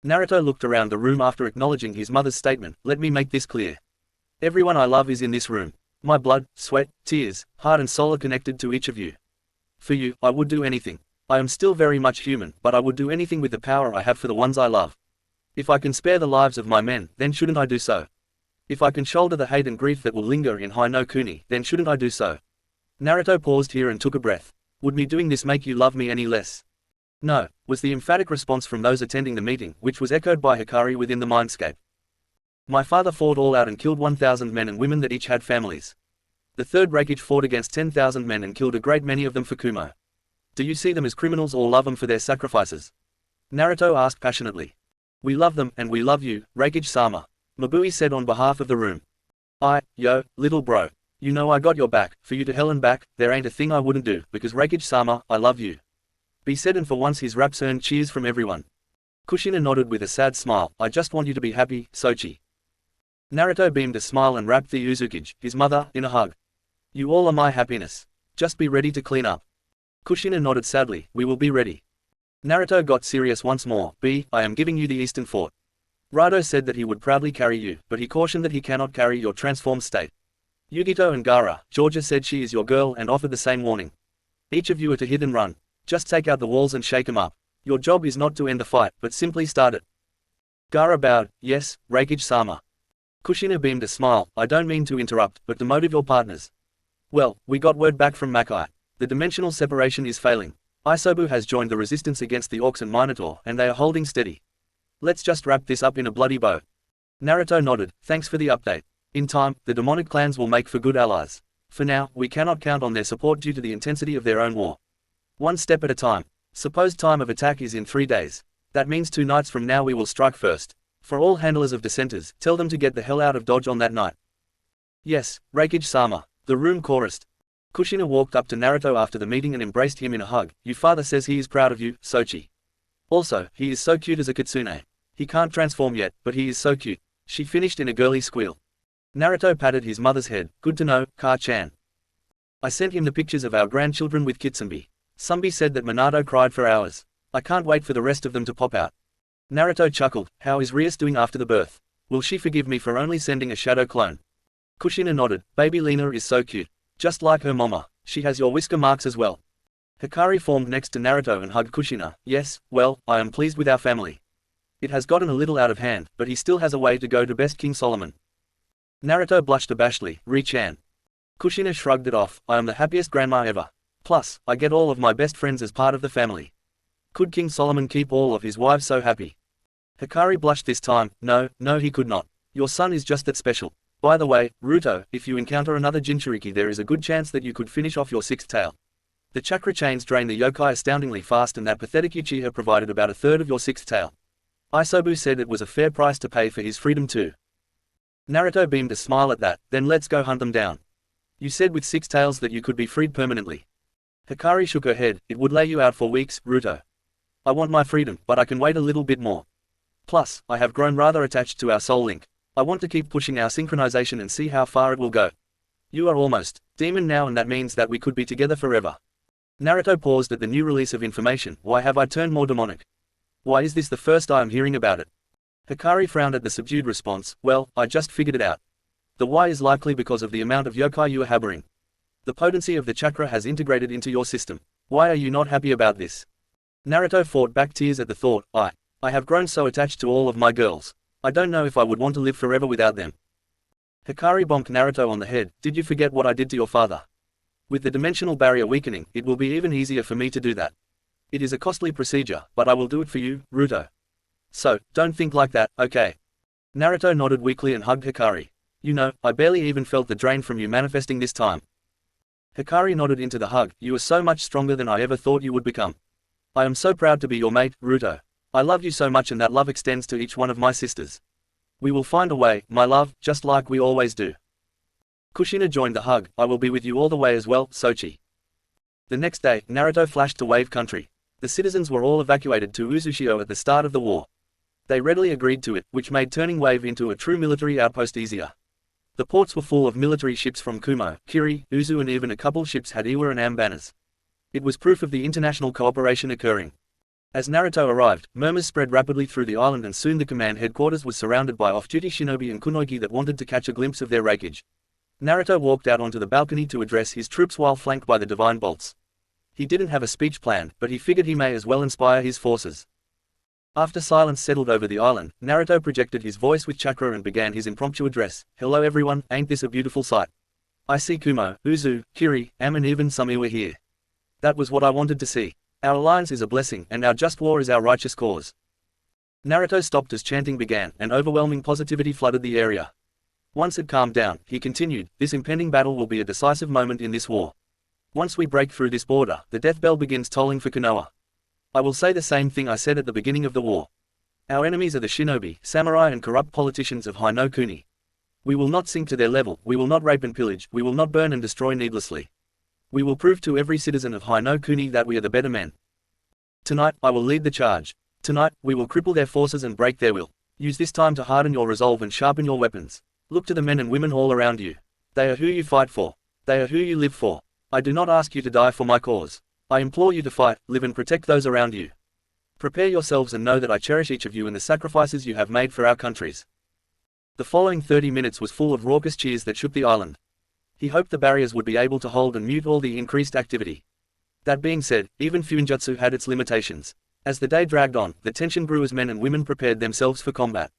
Naruto looked around the room after acknowledging his mother's statement. Let me make this clear. Everyone I love is in this room. My blood, sweat, tears, heart and soul are connected to each of you. For you, I would do anything. I am still very much human, but I would do anything with the power I have for the ones I love. If I can spare the lives of my men, then shouldn't I do so? If I can shoulder the hate and grief that will linger in Hai no Kuni, then shouldn't I do so? Naruto paused here and took a breath. Would me doing this make you love me any less? No, was the emphatic response from those attending the meeting, which was echoed by Hikari within the mindscape. My father fought all out and killed 1,000 men and women that each had families. The third Refuge fought against 10,000 men and killed a great many of them for Kumo. Do you see them as criminals or love them for their sacrifices? Naruto asked passionately. We love them, and we love you, Refuge-sama. Mabui said on behalf of the room. Yo, little bro. You know I got your back, for you to hell and back, there ain't a thing I wouldn't do, because Refuge-sama, I love you. Be said, and for once his raps earned cheers from everyone. Kushina nodded with a sad smile. I just want you to be happy, Sochi. Naruto beamed a smile and wrapped the Uzukage, his mother, in a hug. You all are my happiness. Just be ready to clean up. Kushina nodded sadly. We will be ready. Naruto got serious once more. I am giving you the Eastern Fort. Rado said that he would proudly carry you, but he cautioned that he cannot carry your transformed state. Yugito and Gaara, Georgia said she is your girl and offered the same warning. Each of you are to hit and run. Just take out the walls and shake them up. Your job is not to end the fight, but simply start it. Gaara bowed. Yes, Refuge-sama. Kushina beamed a smile. I don't mean to interrupt, but to motive your partners. Well, we got word back from Makai. The dimensional separation is failing. Isobu has joined the resistance against the Orcs and Minotaur, and they are holding steady. Let's just wrap this up in a bloody bow. Naruto nodded. Thanks for the update. In time, the demonic clans will make for good allies. For now, we cannot count on their support due to the intensity of their own war. One step at a time. Supposed time of attack is in 3 days. That means 2 nights from now we will strike first. For all handlers of dissenters, tell them to get the hell out of Dodge on that night. Yes, Refuge-sama. The room chorused. Kushina walked up to Naruto after the meeting and embraced him in a hug. Your father says he is proud of you, Sochi. Also, he is so cute as a kitsune. He can't transform yet, but he is so cute. She finished in a girly squeal. Naruto patted his mother's head. Good to know, Ka-chan. I sent him the pictures of our grandchildren with Kitsunbi. Sunbi said that Minato cried for hours. I can't wait for the rest of them to pop out. Naruto chuckled. How is Rias doing after the birth? Will she forgive me for only sending a shadow clone? Kushina nodded. Baby Lena is so cute. Just like her mama. She has your whisker marks as well. Hikari formed next to Naruto and hugged Kushina. Yes, well, I am pleased with our family. It has gotten a little out of hand, but he still has a way to go to best King Solomon. Naruto blushed abashedly. Re-chan. Kushina shrugged it off. I am the happiest grandma ever. Plus, I get all of my best friends as part of the family. Could King Solomon keep all of his wives so happy? Hikari blushed this time. No, he could not. Your son is just that special. By the way, Ruto, if you encounter another Jinchuriki there is a good chance that you could finish off your sixth tail. The chakra chains drain the yokai astoundingly fast and that pathetic Uchiha provided about a third of your sixth tail. Isobu said it was a fair price to pay for his freedom too. Naruto beamed a smile at that. Then let's go hunt them down. You said with 6 tails that you could be freed permanently. Hikari shook her head. It would lay you out for weeks, Ruto. I want my freedom, but I can wait a little bit more. Plus, I have grown rather attached to our soul link. I want to keep pushing our synchronization and see how far it will go. You are almost demon now and that means that we could be together forever. Naruto paused at the new release of information. Why have I turned more demonic? Why is this the first I am hearing about it? Hikari frowned at the subdued response. Well, I just figured it out. The why is likely because of the amount of yokai you are harboring. The potency of the chakra has integrated into your system. Why are you not happy about this? Naruto fought back tears at the thought. I have grown so attached to all of my girls. I don't know if I would want to live forever without them. Hikari bonked Naruto on the head. Did you forget what I did to your father? With the dimensional barrier weakening, it will be even easier for me to do that. It is a costly procedure, but I will do it for you, Ruto. So, don't think like that, okay? Naruto nodded weakly and hugged Hikari. You know, I barely even felt the drain from you manifesting this time. Hikari nodded into the hug. You are so much stronger than I ever thought you would become. I am so proud to be your mate, Ruto. I love you so much and that love extends to each one of my sisters. We will find a way, my love, just like we always do. Kushina joined the hug. I will be with you all the way as well, Sochi. The next day, Naruto flashed to Wave Country. The citizens were all evacuated to Uzushio at the start of the war. They readily agreed to it, which made turning Wave into a true military outpost easier. The ports were full of military ships from Kumo, Kiri, Uzu and even a couple ships had Iwa and Am banners. It was proof of the international cooperation occurring. As Naruto arrived, murmurs spread rapidly through the island and soon the command headquarters was surrounded by off-duty shinobi and kunoichi that wanted to catch a glimpse of their raikage. Naruto walked out onto the balcony to address his troops while flanked by the divine bolts. He didn't have a speech planned, but he figured he may as well inspire his forces. After silence settled over the island, Naruto projected his voice with chakra and began his impromptu address. Hello everyone, ain't this a beautiful sight? I see Kumo, Uzu, Kiri, Am and even some Iwa here. That was what I wanted to see. Our alliance is a blessing, and our just war is our righteous cause. Naruto stopped as chanting began, and overwhelming positivity flooded the area. Once it calmed down, he continued, this impending battle will be a decisive moment in this war. Once we break through this border, the death bell begins tolling for Konoha. I will say the same thing I said at the beginning of the war. Our enemies are the shinobi, samurai and corrupt politicians of Hino Kuni. We will not sink to their level, we will not rape and pillage, we will not burn and destroy needlessly. We will prove to every citizen of Hino Kuni that we are the better men. Tonight, I will lead the charge. Tonight, we will cripple their forces and break their will. Use this time to harden your resolve and sharpen your weapons. Look to the men and women all around you. They are who you fight for. They are who you live for. I do not ask you to die for my cause. I implore you to fight, live and protect those around you. Prepare yourselves and know that I cherish each of you and the sacrifices you have made for our countries. The following 30 minutes was full of raucous cheers that shook the island. He hoped the barriers would be able to hold and mute all the increased activity. That being said, even Fuinjutsu had its limitations. As the day dragged on, the tension grew as men and women prepared themselves for combat.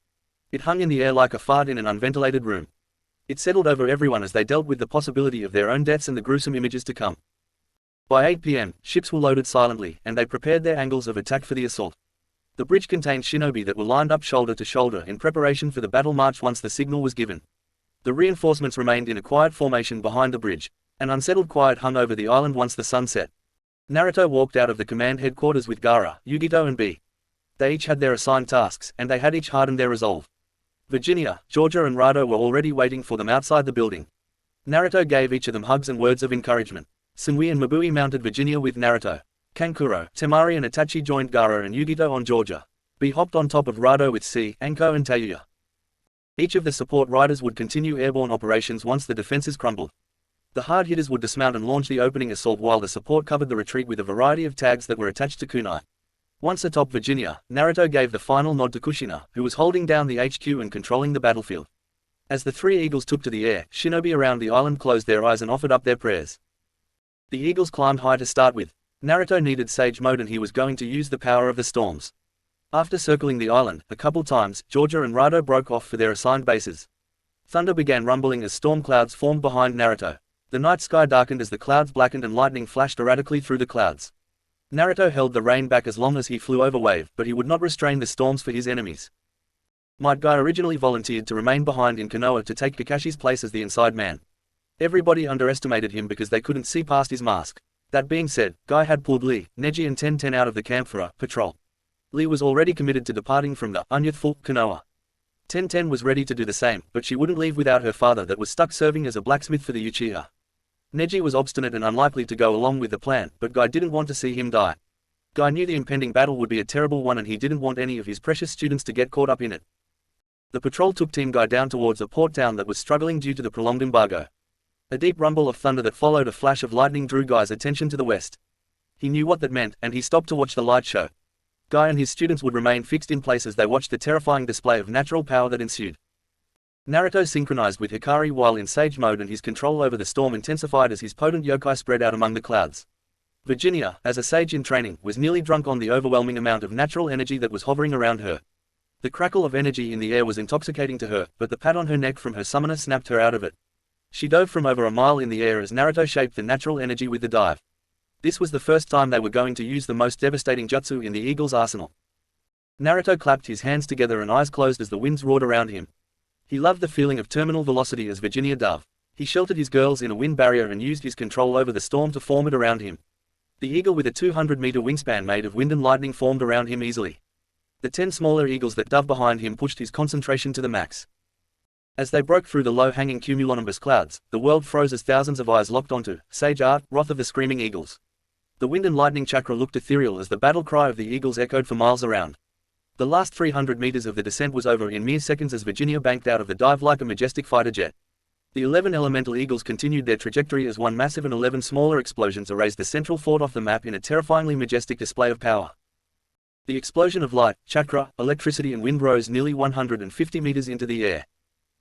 It hung in the air like a fart in an unventilated room. It settled over everyone as they dealt with the possibility of their own deaths and the gruesome images to come. By 8 p.m., ships were loaded silently, and they prepared their angles of attack for the assault. The bridge contained shinobi that were lined up shoulder to shoulder in preparation for the battle march once the signal was given. The reinforcements remained in a quiet formation behind the bridge. An unsettled quiet hung over the island once the sun set. Naruto walked out of the command headquarters with Gaara, Yugito and B. They each had their assigned tasks, and they had each hardened their resolve. Virginia, Georgia and Rado were already waiting for them outside the building. Naruto gave each of them hugs and words of encouragement. Sunui and Mabui mounted Virginia with Naruto. Kankuro, Temari and Itachi joined Gaara and Yugito on Georgia. B hopped on top of Rado with C, Anko and Tayuya. Each of the support riders would continue airborne operations once the defenses crumbled. The hard hitters would dismount and launch the opening assault while the support covered the retreat with a variety of tags that were attached to kunai. Once atop Virginia, Naruto gave the final nod to Kushina, who was holding down the HQ and controlling the battlefield. As the three eagles took to the air, shinobi around the island closed their eyes and offered up their prayers. The eagles climbed high to start with. Naruto needed sage mode and he was going to use the power of the storms. After circling the island a couple times, Georgia and Rado broke off for their assigned bases. Thunder began rumbling as storm clouds formed behind Naruto. The night sky darkened as the clouds blackened and lightning flashed erratically through the clouds. Naruto held the rain back as long as he flew over wave, but he would not restrain the storms for his enemies. Might Guy originally volunteered to remain behind in Konoha to take Kakashi's place as the inside man. Everybody underestimated him because they couldn't see past his mask. That being said, Guy had pulled Lee, Neji and Ten out of the camp for a patrol. Lee was already committed to departing from the unyouthful Konoha. Ten was ready to do the same, but she wouldn't leave without her father that was stuck serving as a blacksmith for the Uchiha. Neji was obstinate and unlikely to go along with the plan, but Guy didn't want to see him die. Guy knew the impending battle would be a terrible one and he didn't want any of his precious students to get caught up in it. The patrol took Team Guy down towards a port town that was struggling due to the prolonged embargo. A deep rumble of thunder that followed a flash of lightning drew Guy's attention to the west. He knew what that meant, and he stopped to watch the light show. Guy and his students would remain fixed in place as they watched the terrifying display of natural power that ensued. Naruto synchronized with Hikari while in sage mode and his control over the storm intensified as his potent yokai spread out among the clouds. Virginia, as a sage in training, was nearly drunk on the overwhelming amount of natural energy that was hovering around her. The crackle of energy in the air was intoxicating to her, but the pat on her neck from her summoner snapped her out of it. She dove from over a mile in the air as Naruto shaped the natural energy with the dive. This was the first time they were going to use the most devastating jutsu in the eagle's arsenal. Naruto clapped his hands together and eyes closed as the winds roared around him. He loved the feeling of terminal velocity as Virginia dove. He sheltered his girls in a wind barrier and used his control over the storm to form it around him. The eagle with a 200-meter wingspan made of wind and lightning formed around him easily. The 10 smaller eagles that dove behind him pushed his concentration to the max. As they broke through the low-hanging cumulonimbus clouds, the world froze as thousands of eyes locked onto Sage Art, Wrath of the Screaming Eagles. The wind and lightning chakra looked ethereal as the battle cry of the eagles echoed for miles around. The last 300 meters of the descent was over in mere seconds as Virginia banked out of the dive like a majestic fighter jet. The 11 elemental eagles continued their trajectory as one massive and 11 smaller explosions erased the central fort off the map in a terrifyingly majestic display of power. The explosion of light, chakra, electricity and wind rose nearly 150 meters into the air.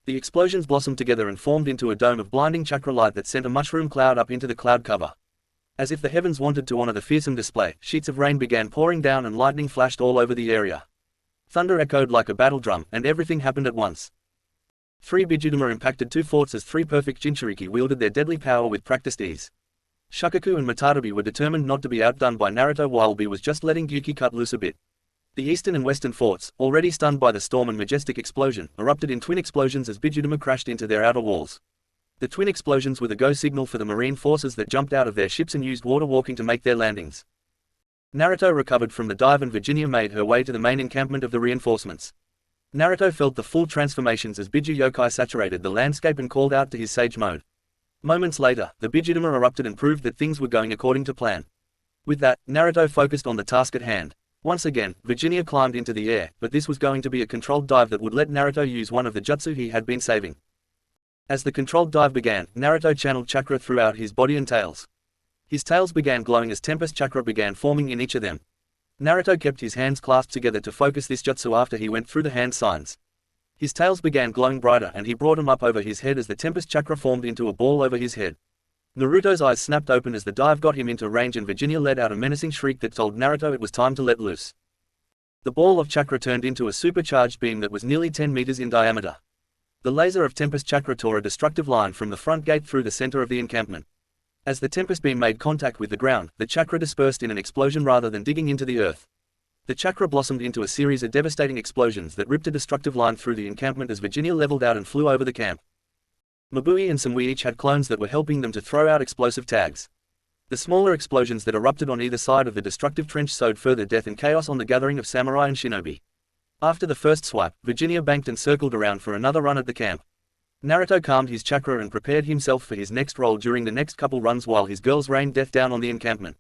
The explosions blossomed together and formed into a dome of blinding chakra light that sent a mushroom cloud up into the cloud cover. As if the heavens wanted to honor the fearsome display, sheets of rain began pouring down and lightning flashed all over the area. Thunder echoed like a battle drum, and everything happened at once. 3 Bijudama impacted 2 forts as 3 perfect Jinchuriki wielded their deadly power with practiced ease. Shukaku and Matarabi were determined not to be outdone by Naruto while B was just letting Gyuki cut loose a bit. The eastern and western forts, already stunned by the storm and majestic explosion, erupted in twin explosions as Bijudama crashed into their outer walls. The twin explosions were the go signal for the marine forces that jumped out of their ships and used water walking to make their landings. Naruto recovered from the dive and Virginia made her way to the main encampment of the reinforcements. Naruto felt the full transformations as Biju yokai saturated the landscape and called out to his sage mode. Moments later, the Bijudama erupted and proved that things were going according to plan. With that, Naruto focused on the task at hand. Once again, Virginia climbed into the air, but this was going to be a controlled dive that would let Naruto use one of the jutsu he had been saving. As the controlled dive began, Naruto channeled chakra throughout his body and tails. His tails began glowing as Tempest chakra began forming in each of them. Naruto kept his hands clasped together to focus this jutsu after he went through the hand signs. His tails began glowing brighter and he brought them up over his head as the Tempest chakra formed into a ball over his head. Naruto's eyes snapped open as the dive got him into range and Virginia let out a menacing shriek that told Naruto it was time to let loose. The ball of chakra turned into a supercharged beam that was nearly 10 meters in diameter. The laser of Tempest chakra tore a destructive line from the front gate through the center of the encampment. As the Tempest beam made contact with the ground, the chakra dispersed in an explosion rather than digging into the earth. The chakra blossomed into a series of devastating explosions that ripped a destructive line through the encampment as Virginia leveled out and flew over the camp. Mabui and Samui each had clones that were helping them to throw out explosive tags. The smaller explosions that erupted on either side of the destructive trench sowed further death and chaos on the gathering of samurai and shinobi. After the first swipe, Virginia banked and circled around for another run at the camp. Naruto calmed his chakra and prepared himself for his next role during the next couple runs while his girls rained death down on the encampment.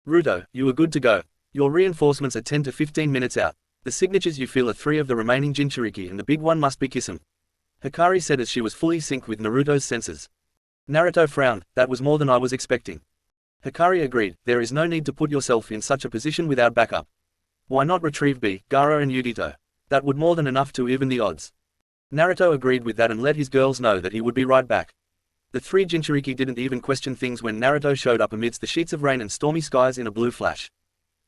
Ruto, you are good to go. Your reinforcements are 10 to 15 minutes out. The signatures you feel are 3 of the remaining Jinchuriki and the big one must be Kisame. Hikari said as she was fully synced with Naruto's senses. Naruto frowned, that was more than I was expecting. Hikari agreed, there is no need to put yourself in such a position without backup. Why not retrieve B, Gaara and Yugito? That would more than enough to even the odds. Naruto agreed with that and let his girls know that he would be right back. The three Jinchuriki didn't even question things when Naruto showed up amidst the sheets of rain and stormy skies in a blue flash.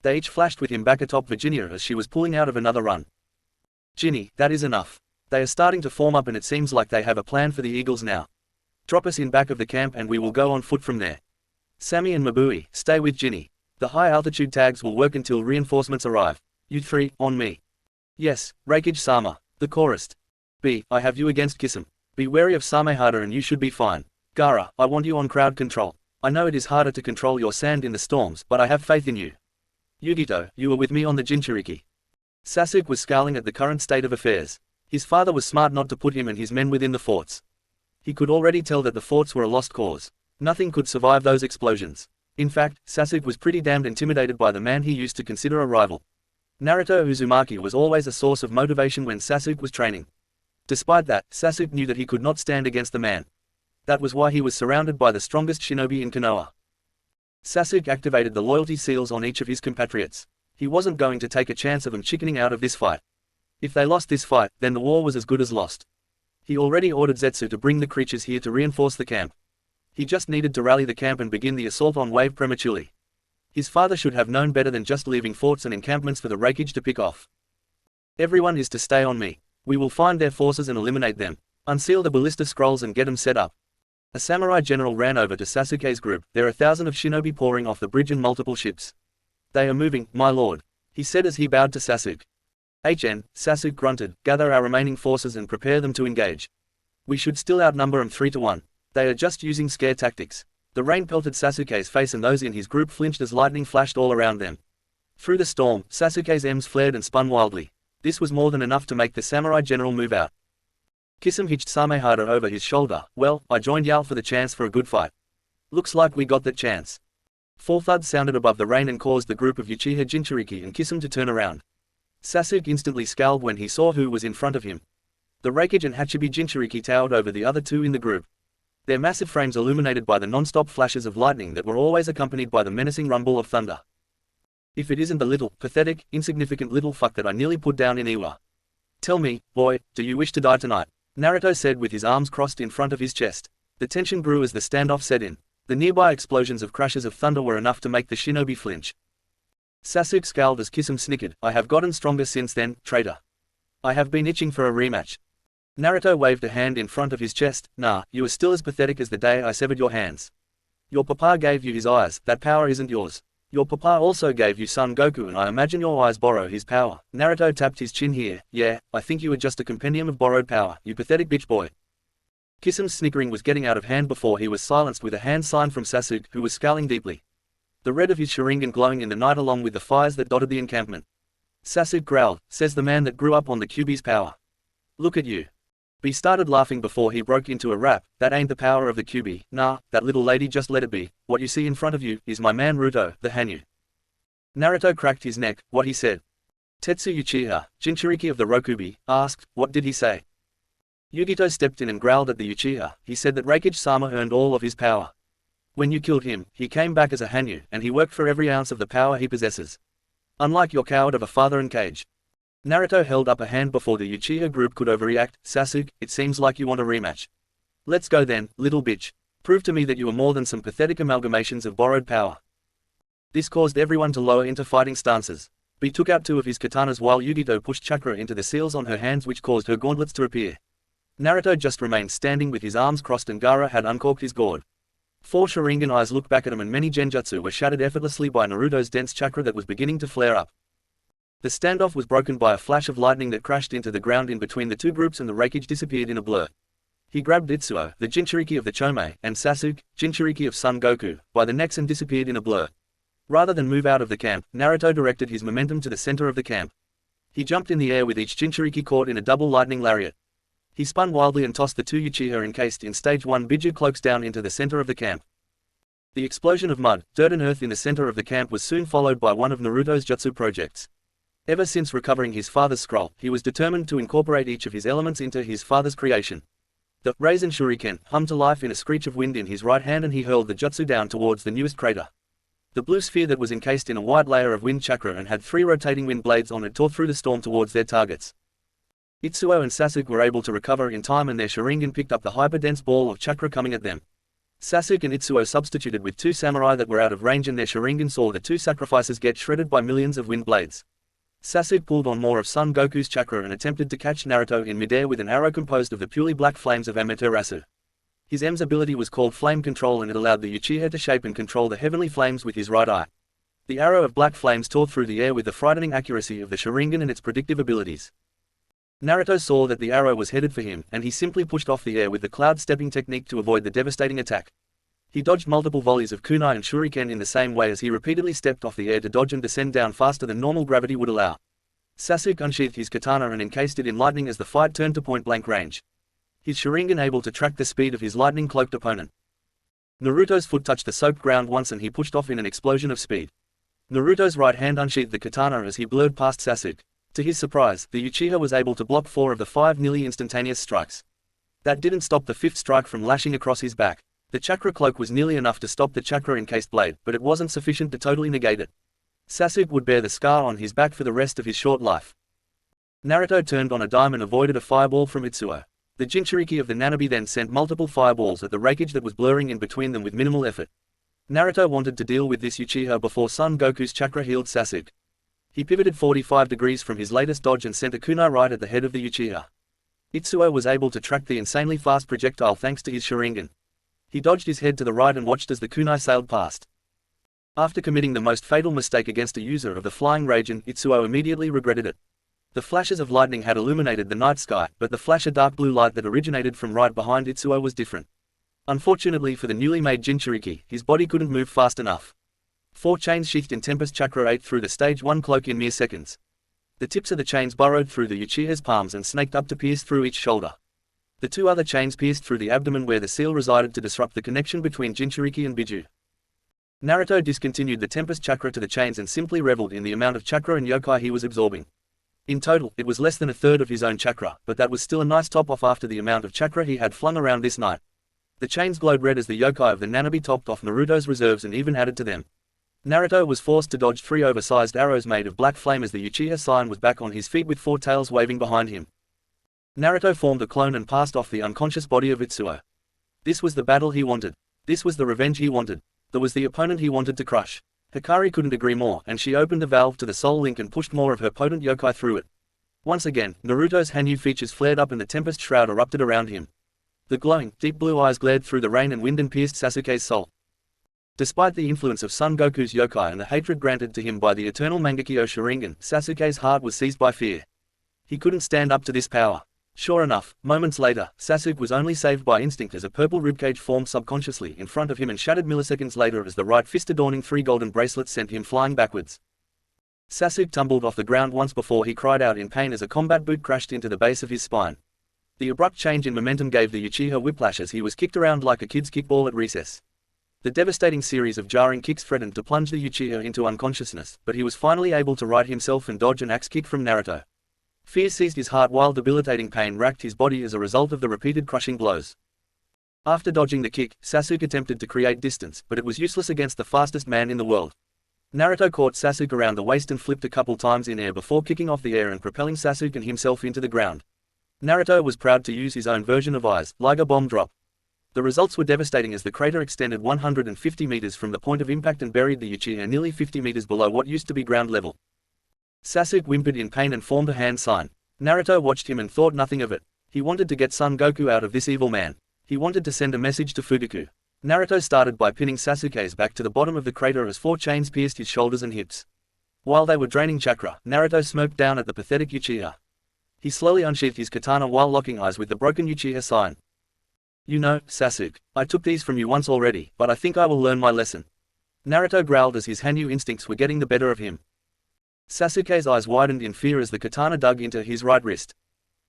They each flashed with him back atop Virginia as she was pulling out of another run. Ginny, that is enough. They are starting to form up and it seems like they have a plan for the Eagles now. Drop us in back of the camp and we will go on foot from there. Sammy and Mabui, stay with Ginny. The high altitude tags will work until reinforcements arrive. You three, on me. Yes, Reikage-sama, the chorused. B, I have you against Kisame. Be wary of Samehada and you should be fine. Gaara, I want you on crowd control. I know it is harder to control your sand in the storms, but I have faith in you. Yugito, you are with me on the Jinchuriki. Sasuke was scowling at the current state of affairs. His father was smart not to put him and his men within the forts. He could already tell that the forts were a lost cause. Nothing could survive those explosions. In fact, Sasuke was pretty damned intimidated by the man he used to consider a rival. Naruto Uzumaki was always a source of motivation when Sasuke was training. Despite that, Sasuke knew that he could not stand against the man. That was why he was surrounded by the strongest shinobi in Konoha. Sasuke activated the loyalty seals on each of his compatriots. He wasn't going to take a chance of them chickening out of this fight. If they lost this fight, then the war was as good as lost. He already ordered Zetsu to bring the creatures here to reinforce the camp. He just needed to rally the camp and begin the assault on Wave prematurely. His father should have known better than just leaving forts and encampments for the Reikage to pick off. Everyone is to stay on me. We will find their forces and eliminate them. Unseal the ballista scrolls and get them set up. A samurai general ran over to Sasuke's group. There are 1,000 of shinobi pouring off the bridge and multiple ships. They are moving, my lord, he said as he bowed to Sasuke. Sasuke grunted, gather our remaining forces and prepare them to engage. We should still outnumber them 3 to 1. They are just using scare tactics. The rain pelted Sasuke's face and those in his group flinched as lightning flashed all around them. Through the storm, Sasuke's M's flared and spun wildly. This was more than enough to make the samurai general move out. Kisame hitched Samehada over his shoulder. Well, I joined y'all for the chance for a good fight. Looks like we got that chance. 4 thuds sounded above the rain and caused the group of Uchiha Jinchuriki and Kisame to turn around. Sasuke instantly scowled when he saw who was in front of him. The Reikage and Hachibi Jinchuriki towered over the other two in the group. Their massive frames illuminated by the non-stop flashes of lightning that were always accompanied by the menacing rumble of thunder. If it isn't the little, pathetic, insignificant little fuck that I nearly put down in Iwa. Tell me, boy, do you wish to die tonight? Naruto said with his arms crossed in front of his chest. The tension grew as the standoff set in. The nearby explosions of crashes of thunder were enough to make the shinobi flinch. Sasuke scowled as Kisame snickered. I have gotten stronger since then, traitor. I have been itching for a rematch. Naruto waved a hand in front of his chest. Nah, you are still as pathetic as the day I severed your hands. Your papa gave you his eyes, that power isn't yours. Your papa also gave you Son Goku and I imagine your eyes borrow his power. Naruto tapped his chin here. Yeah, I think you are just a compendium of borrowed power, you pathetic bitch boy. Kisame's snickering was getting out of hand before he was silenced with a hand sign from Sasuke, who was scowling deeply. The red of his Sharingan glowing in the night along with the fires that dotted the encampment. Sasuke growled, says the man that grew up on the Kyuubi's power. Look at you. B started laughing before he broke into a rap. That ain't the power of the Kyuubi. Nah, that little lady just let it be. What you see in front of you is my man Naruto, the Hanyu. Naruto cracked his neck. What he said. Tetsu Uchiha, Jinchuriki of the Rokubi, asked, what did he say? Yugito stepped in and growled at the Uchiha. He said that Reikage-sama earned all of his power. When you killed him, he came back as a Hanyu, and he worked for every ounce of the power he possesses. Unlike your coward of a father in cage. Naruto held up a hand before the Uchiha group could overreact. Sasuke, it seems like you want a rematch. Let's go then, little bitch. Prove to me that you are more than some pathetic amalgamations of borrowed power. This caused everyone to lower into fighting stances. B took out 2 of his katanas while Yugito pushed chakra into the seals on her hands which caused her gauntlets to appear. Naruto just remained standing with his arms crossed and Gaara had uncorked his gourd. 4 Sharingan eyes looked back at him and many genjutsu were shattered effortlessly by Naruto's dense chakra that was beginning to flare up. The standoff was broken by a flash of lightning that crashed into the ground in between the two groups and the Reikage disappeared in a blur. He grabbed Itsuo, the Jinchuriki of the Chomei, and Sasuke, Jinchuriki of Son Goku, by the necks and disappeared in a blur. Rather than move out of the camp, Naruto directed his momentum to the center of the camp. He jumped in the air with each Jinchuriki caught in a double lightning lariat. He spun wildly and tossed the 2 Uchiha encased in stage 1 Biju cloaks down into the center of the camp. The explosion of mud, dirt and earth in the center of the camp was soon followed by one of Naruto's jutsu projects. Ever since recovering his father's scroll, he was determined to incorporate each of his elements into his father's creation. The Rasen Shuriken hummed to life in a screech of wind in his right hand and he hurled the jutsu down towards the newest crater. The blue sphere that was encased in a white layer of wind chakra and had 3 rotating wind blades on it tore through the storm towards their targets. Itsuo and Sasuke were able to recover in time and their Sharingan picked up the hyper-dense ball of chakra coming at them. Sasuke and Itsuo substituted with 2 samurai that were out of range and their Sharingan saw the 2 sacrifices get shredded by millions of wind blades. Sasuke pulled on more of Son Goku's chakra and attempted to catch Naruto in midair with an arrow composed of the purely black flames of Amaterasu. His M's ability was called Flame Control and it allowed the Uchiha to shape and control the heavenly flames with his right eye. The arrow of black flames tore through the air with the frightening accuracy of the Sharingan and its predictive abilities. Naruto saw that the arrow was headed for him, and he simply pushed off the air with the cloud stepping technique to avoid the devastating attack. He dodged multiple volleys of kunai and shuriken in the same way as he repeatedly stepped off the air to dodge and descend down faster than normal gravity would allow. Sasuke unsheathed his katana and encased it in lightning as the fight turned to point-blank range. His Sharingan able to track the speed of his lightning-cloaked opponent. Naruto's foot touched the soaked ground once and he pushed off in an explosion of speed. Naruto's right hand unsheathed the katana as he blurred past Sasuke. To his surprise, the Uchiha was able to block 4 of the 5 nearly instantaneous strikes. That didn't stop the 5th strike from lashing across his back. The chakra cloak was nearly enough to stop the chakra-encased blade, but it wasn't sufficient to totally negate it. Sasuke would bear the scar on his back for the rest of his short life. Naruto turned on a dime and avoided a fireball from Itsuo. The Jinchuriki of the Nanabi then sent multiple fireballs at the wreckage that was blurring in between them with minimal effort. Naruto wanted to deal with this Uchiha before Son Goku's chakra healed Sasuke. He pivoted 45 degrees from his latest dodge and sent a kunai right at the head of the Uchiha. Itsuo was able to track the insanely fast projectile thanks to his Sharingan. He dodged his head to the right and watched as the kunai sailed past. After committing the most fatal mistake against a user of the flying Raijin, Itsuo immediately regretted it. The flashes of lightning had illuminated the night sky, but the flash of dark blue light that originated from right behind Itsuo was different. Unfortunately for the newly made Jinchuriki, his body couldn't move fast enough. 4 chains sheathed in Tempest Chakra ate through the stage 1 cloak in mere seconds. The tips of the chains burrowed through the Uchiha's palms and snaked up to pierce through each shoulder. The 2 other chains pierced through the abdomen where the seal resided to disrupt the connection between Jinchuriki and Biju. Naruto discontinued the Tempest Chakra to the chains and simply reveled in the amount of chakra and yokai he was absorbing. In total, it was less than a third of his own chakra, but that was still a nice top-off after the amount of chakra he had flung around this night. The chains glowed red as the yokai of the Nanabi topped off Naruto's reserves and even added to them. Naruto was forced to dodge 3 oversized arrows made of black flame as the Uchiha Saiyan was back on his feet with 4 tails waving behind him. Naruto formed a clone and passed off the unconscious body of Itsuo. This was the battle he wanted. This was the revenge he wanted. There was the opponent he wanted to crush. Hikari couldn't agree more, and she opened the valve to the Soul Link and pushed more of her potent yokai through it. Once again, Naruto's Hanyu features flared up and the Tempest Shroud erupted around him. The glowing, deep blue eyes glared through the rain and wind and pierced Sasuke's soul. Despite the influence of Son Goku's yokai and the hatred granted to him by the eternal Mangekyo Sharingan, Sasuke's heart was seized by fear. He couldn't stand up to this power. Sure enough, moments later, Sasuke was only saved by instinct as a purple ribcage formed subconsciously in front of him and shattered milliseconds later as the right fist adorning 3 golden bracelets sent him flying backwards. Sasuke tumbled off the ground once before he cried out in pain as a combat boot crashed into the base of his spine. The abrupt change in momentum gave the Uchiha whiplash as he was kicked around like a kid's kickball at recess. The devastating series of jarring kicks threatened to plunge the Uchiha into unconsciousness, but he was finally able to right himself and dodge an axe kick from Naruto. Fear seized his heart while debilitating pain racked his body as a result of the repeated crushing blows. After dodging the kick, Sasuke attempted to create distance, but it was useless against the fastest man in the world. Naruto caught Sasuke around the waist and flipped a couple times in air before kicking off the air and propelling Sasuke and himself into the ground. Naruto was proud to use his own version of Eyes, Liger Bomb Drop. The results were devastating as the crater extended 150 meters from the point of impact and buried the Uchiha nearly 50 meters below what used to be ground level. Sasuke whimpered in pain and formed a hand sign. Naruto watched him and thought nothing of it. He wanted to get Son Goku out of this evil man. He wanted to send a message to Fugaku. Naruto started by pinning Sasuke's back to the bottom of the crater as 4 chains pierced his shoulders and hips. While they were draining chakra, Naruto smirked down at the pathetic Uchiha. He slowly unsheathed his katana while locking eyes with the broken Uchiha sign. "You know, Sasuke, I took these from you once already, but I think I will learn my lesson." Naruto growled as his Hanyu instincts were getting the better of him. Sasuke's eyes widened in fear as the katana dug into his right wrist.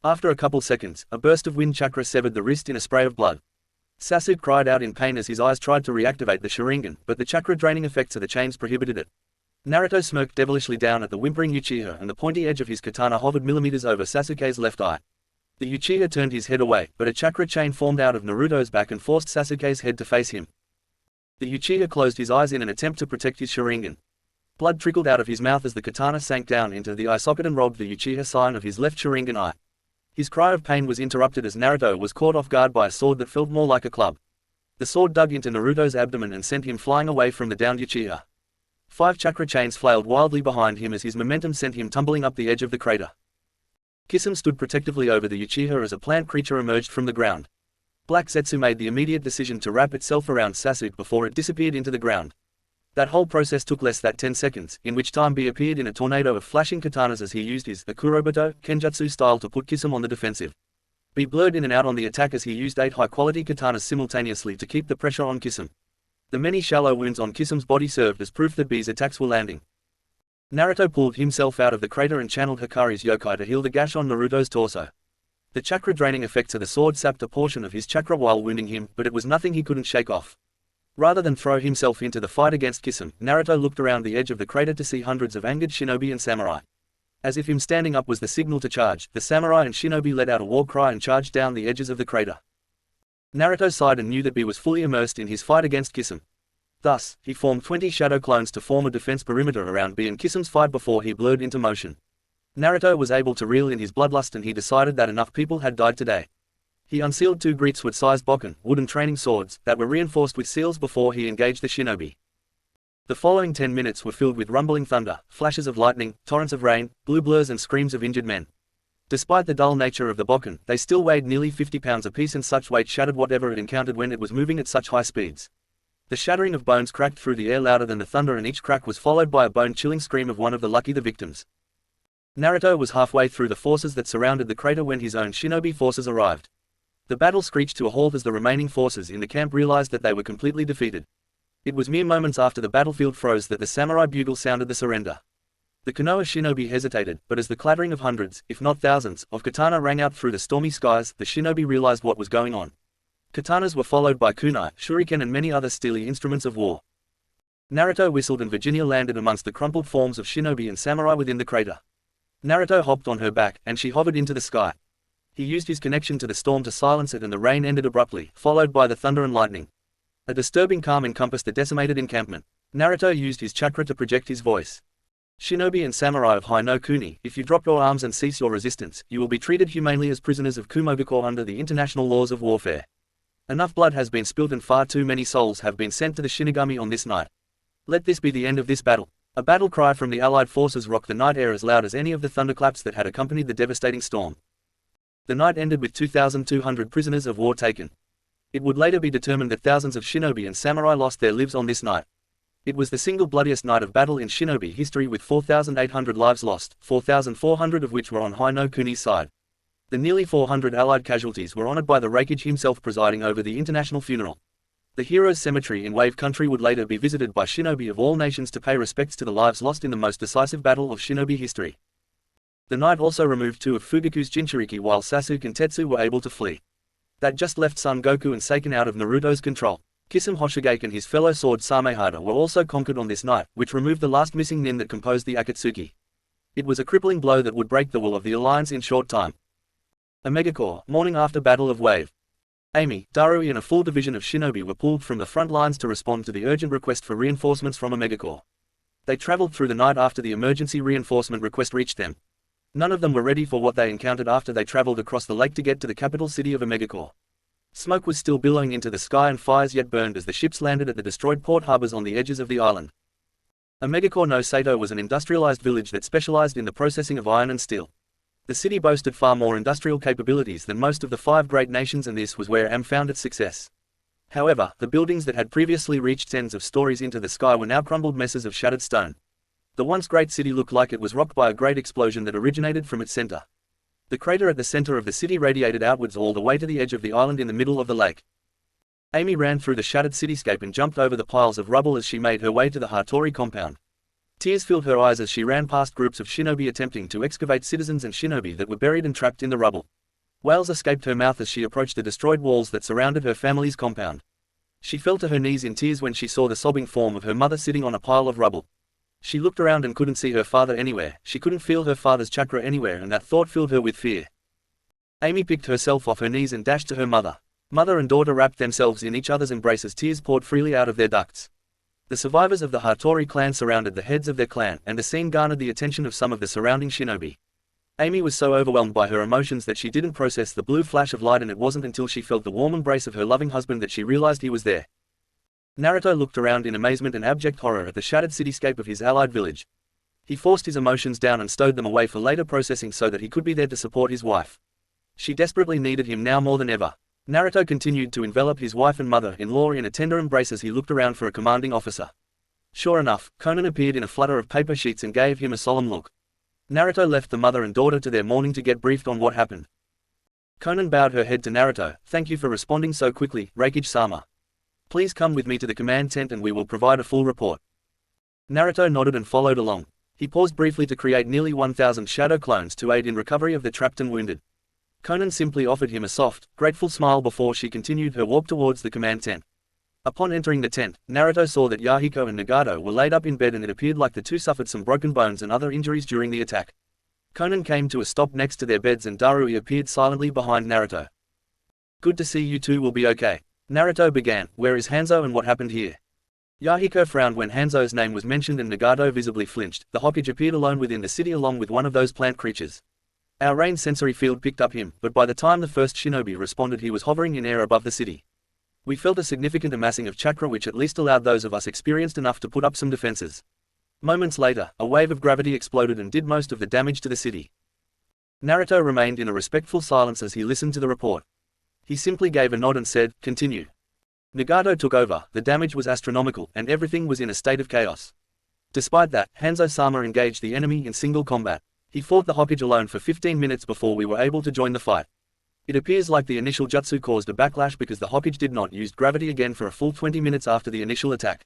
After a couple seconds, a burst of wind chakra severed the wrist in a spray of blood. Sasuke cried out in pain as his eyes tried to reactivate the Sharingan, but the chakra-draining effects of the chains prohibited it. Naruto smirked devilishly down at the whimpering Uchiha and the pointy edge of his katana hovered millimeters over Sasuke's left eye. The Uchiha turned his head away, but a chakra chain formed out of Naruto's back and forced Sasuke's head to face him. The Uchiha closed his eyes in an attempt to protect his Sharingan. Blood trickled out of his mouth as the katana sank down into the eye socket and robbed the Uchiha sign of his left Sharingan eye. His cry of pain was interrupted as Naruto was caught off guard by a sword that felt more like a club. The sword dug into Naruto's abdomen and sent him flying away from the downed Uchiha. 5 chakra chains flailed wildly behind him as his momentum sent him tumbling up the edge of the crater. Kisame stood protectively over the Uchiha as a plant creature emerged from the ground. Black Zetsu made the immediate decision to wrap itself around Sasuke before it disappeared into the ground. That whole process took less than 10 seconds, in which time B appeared in a tornado of flashing katanas as he used his Akurobuto Kenjutsu style to put Kisame on the defensive. B blurred in and out on the attack as he used 8 high-quality katanas simultaneously to keep the pressure on Kisame. The many shallow wounds on Kisame's body served as proof that B's attacks were landing. Naruto pulled himself out of the crater and channeled Hikari's yokai to heal the gash on Naruto's torso. The chakra-draining effects of the sword sapped a portion of his chakra while wounding him, but it was nothing he couldn't shake off. Rather than throw himself into the fight against Kisame, Naruto looked around the edge of the crater to see hundreds of angered shinobi and samurai. As if him standing up was the signal to charge, the samurai and shinobi let out a war cry and charged down the edges of the crater. Naruto sighed and knew that B was fully immersed in his fight against Kisame. Thus, he formed 20 shadow clones to form a defense perimeter around B and Kisame's fight before he blurred into motion. Naruto was able to reel in his bloodlust and he decided that enough people had died today. He unsealed 2 great sword-sized bokken, wooden training swords, that were reinforced with seals before he engaged the shinobi. The following 10 minutes were filled with rumbling thunder, flashes of lightning, torrents of rain, blue blurs and screams of injured men. Despite the dull nature of the bokken, they still weighed nearly 50 pounds apiece and such weight shattered whatever it encountered when it was moving at such high speeds. The shattering of bones cracked through the air louder than the thunder and each crack was followed by a bone-chilling scream of one of the lucky victims. Naruto was halfway through the forces that surrounded the crater when his own shinobi forces arrived. The battle screeched to a halt as the remaining forces in the camp realized that they were completely defeated. It was mere moments after the battlefield froze that the samurai bugle sounded the surrender. The Konoha shinobi hesitated, but as the clattering of hundreds, if not thousands, of katana rang out through the stormy skies, the shinobi realized what was going on. Katanas were followed by kunai, shuriken and many other steely instruments of war. Naruto whistled and Virginia landed amongst the crumpled forms of shinobi and samurai within the crater. Naruto hopped on her back, and she hovered into the sky. He used his connection to the storm to silence it and the rain ended abruptly, followed by the thunder and lightning. A disturbing calm encompassed the decimated encampment. Naruto used his chakra to project his voice. Shinobi and samurai of High no Kuni, if you drop your arms and cease your resistance, you will be treated humanely as prisoners of Kumo under the international laws of warfare. Enough blood has been spilled and far too many souls have been sent to the Shinigami on this night. Let this be the end of this battle. A battle cry from the allied forces rocked the night air as loud as any of the thunderclaps that had accompanied the devastating storm. The night ended with 2,200 prisoners of war taken. It would later be determined that thousands of shinobi and samurai lost their lives on this night. It was the single bloodiest night of battle in shinobi history with 4,800 lives lost, 4,400 of which were on High no Kuni's side. The nearly 400 allied casualties were honored by the Refuge himself presiding over the international funeral. The heroes' cemetery in Wave Country would later be visited by shinobi of all nations to pay respects to the lives lost in the most decisive battle of shinobi history. The night also removed 2 of Fugaku's Jinchuriki while Sasuke and Tetsu were able to flee. That just left Son Goku and Seiken out of Naruto's control. Kisame Hoshigaki and his fellow sword Samehada were also conquered on this night, which removed the last missing nin that composed the Akatsuki. It was a crippling blow that would break the will of the alliance in short time. Omega Corps, morning after Battle of Wave. Amy, Darui and a full division of shinobi were pulled from the front lines to respond to the urgent request for reinforcements from Omega Corps. They traveled through the night after the emergency reinforcement request reached them. None of them were ready for what they encountered after they traveled across the lake to get to the capital city of Omega Corps. Smoke was still billowing into the sky and fires yet burned as the ships landed at the destroyed port harbors on the edges of the island. Omega Corps no Sato was an industrialized village that specialized in the processing of iron and steel. The city boasted far more industrial capabilities than most of the 5 great nations, and this was where AM found its success. However, the buildings that had previously reached tens of stories into the sky were now crumbled messes of shattered stone. The once great city looked like it was rocked by a great explosion that originated from its center. The crater at the center of the city radiated outwards all the way to the edge of the island in the middle of the lake. Amy ran through the shattered cityscape and jumped over the piles of rubble as she made her way to the Hattori compound. Tears filled her eyes as she ran past groups of shinobi attempting to excavate citizens and shinobi that were buried and trapped in the rubble. Wails escaped her mouth as she approached the destroyed walls that surrounded her family's compound. She fell to her knees in tears when she saw the sobbing form of her mother sitting on a pile of rubble. She looked around and couldn't see her father anywhere, she couldn't feel her father's chakra anywhere, and that thought filled her with fear. Amy picked herself off her knees and dashed to her mother. Mother and daughter wrapped themselves in each other's embrace as tears poured freely out of their ducts. The survivors of the Hattori clan surrounded the heads of their clan, and the scene garnered the attention of some of the surrounding shinobi. Amy was so overwhelmed by her emotions that she didn't process the blue flash of light, and it wasn't until she felt the warm embrace of her loving husband that she realized he was there. Naruto looked around in amazement and abject horror at the shattered cityscape of his allied village. He forced his emotions down and stowed them away for later processing so that he could be there to support his wife. She desperately needed him now more than ever. Naruto continued to envelop his wife and mother-in-law in a tender embrace as he looked around for a commanding officer. Sure enough, Konan appeared in a flutter of paper sheets and gave him a solemn look. Naruto left the mother and daughter to their mourning to get briefed on what happened. Konan bowed her head to Naruto. "Thank you for responding so quickly, Refuge-sama. Please come with me to the command tent and we will provide a full report." Naruto nodded and followed along. He paused briefly to create nearly 1,000 shadow clones to aid in recovery of the trapped and wounded. Konan simply offered him a soft, grateful smile before she continued her walk towards the command tent. Upon entering the tent, Naruto saw that Yahiko and Nagato were laid up in bed, and it appeared like the two suffered some broken bones and other injuries during the attack. Konan came to a stop next to their beds and Darui appeared silently behind Naruto. "Good to see you two will be okay." Naruto began. "Where is Hanzo and what happened here?" Yahiko frowned when Hanzo's name was mentioned and Nagato visibly flinched. The Hokage appeared alone within the city along with one of those plant creatures. Our rain sensory field picked up him, but by the time the first shinobi responded he was hovering in air above the city. We felt a significant amassing of chakra which at least allowed those of us experienced enough to put up some defenses. Moments later, a wave of gravity exploded and did most of the damage to the city. Naruto remained in a respectful silence as he listened to the report. He simply gave a nod and said, "Continue." Nagato took over. The damage was astronomical, and everything was in a state of chaos. Despite that, Hanzo-sama engaged the enemy in single combat. He fought the Hokage alone for 15 minutes before we were able to join the fight. It appears like the initial jutsu caused a backlash because the Hokage did not use gravity again for a full 20 minutes after the initial attack.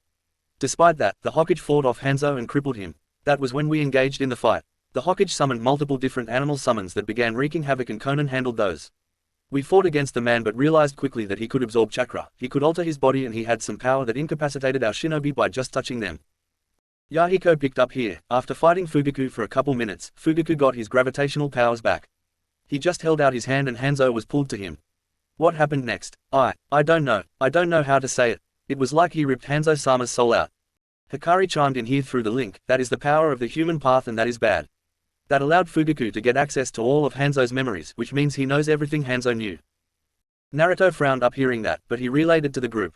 Despite that, the Hokage fought off Hanzo and crippled him. That was when we engaged in the fight. The Hokage summoned multiple different animal summons that began wreaking havoc, and Konan handled those. We fought against the man but realized quickly that he could absorb chakra, he could alter his body, and he had some power that incapacitated our shinobi by just touching them. Yahiko picked up here. After fighting Fugaku for a couple minutes, Fugaku got his gravitational powers back. He just held out his hand and Hanzo was pulled to him. What happened next? I don't know. I don't know how to say it. It was like he ripped Hanzo-sama's soul out. Hikari chimed in here through the link. That is the power of the human path, and that is bad. That allowed Fugaku to get access to all of Hanzo's memories, which means he knows everything Hanzo knew. Naruto frowned up hearing that, but he relayed it to the group.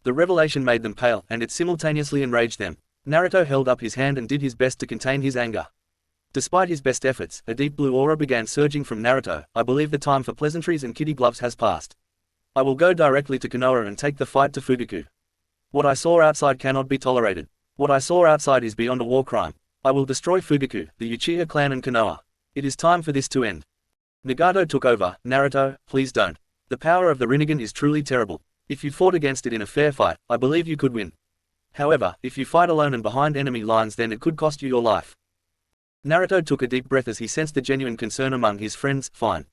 The revelation made them pale, and it simultaneously enraged them. Naruto held up his hand and did his best to contain his anger. Despite his best efforts, a deep blue aura began surging from Naruto. "I believe the time for pleasantries and kitty gloves has passed. I will go directly to Konoha and take the fight to Fugaku. What I saw outside cannot be tolerated. What I saw outside is beyond a war crime. I will destroy Fugaku, the Uchiha clan, and Konoha. It is time for this to end." Nagato took over. "Naruto, please don't. The power of the Rinnegan is truly terrible. If you fought against it in a fair fight, I believe you could win. However, if you fight alone and behind enemy lines, then it could cost you your life." Naruto took a deep breath as he sensed the genuine concern among his friends. "Fine.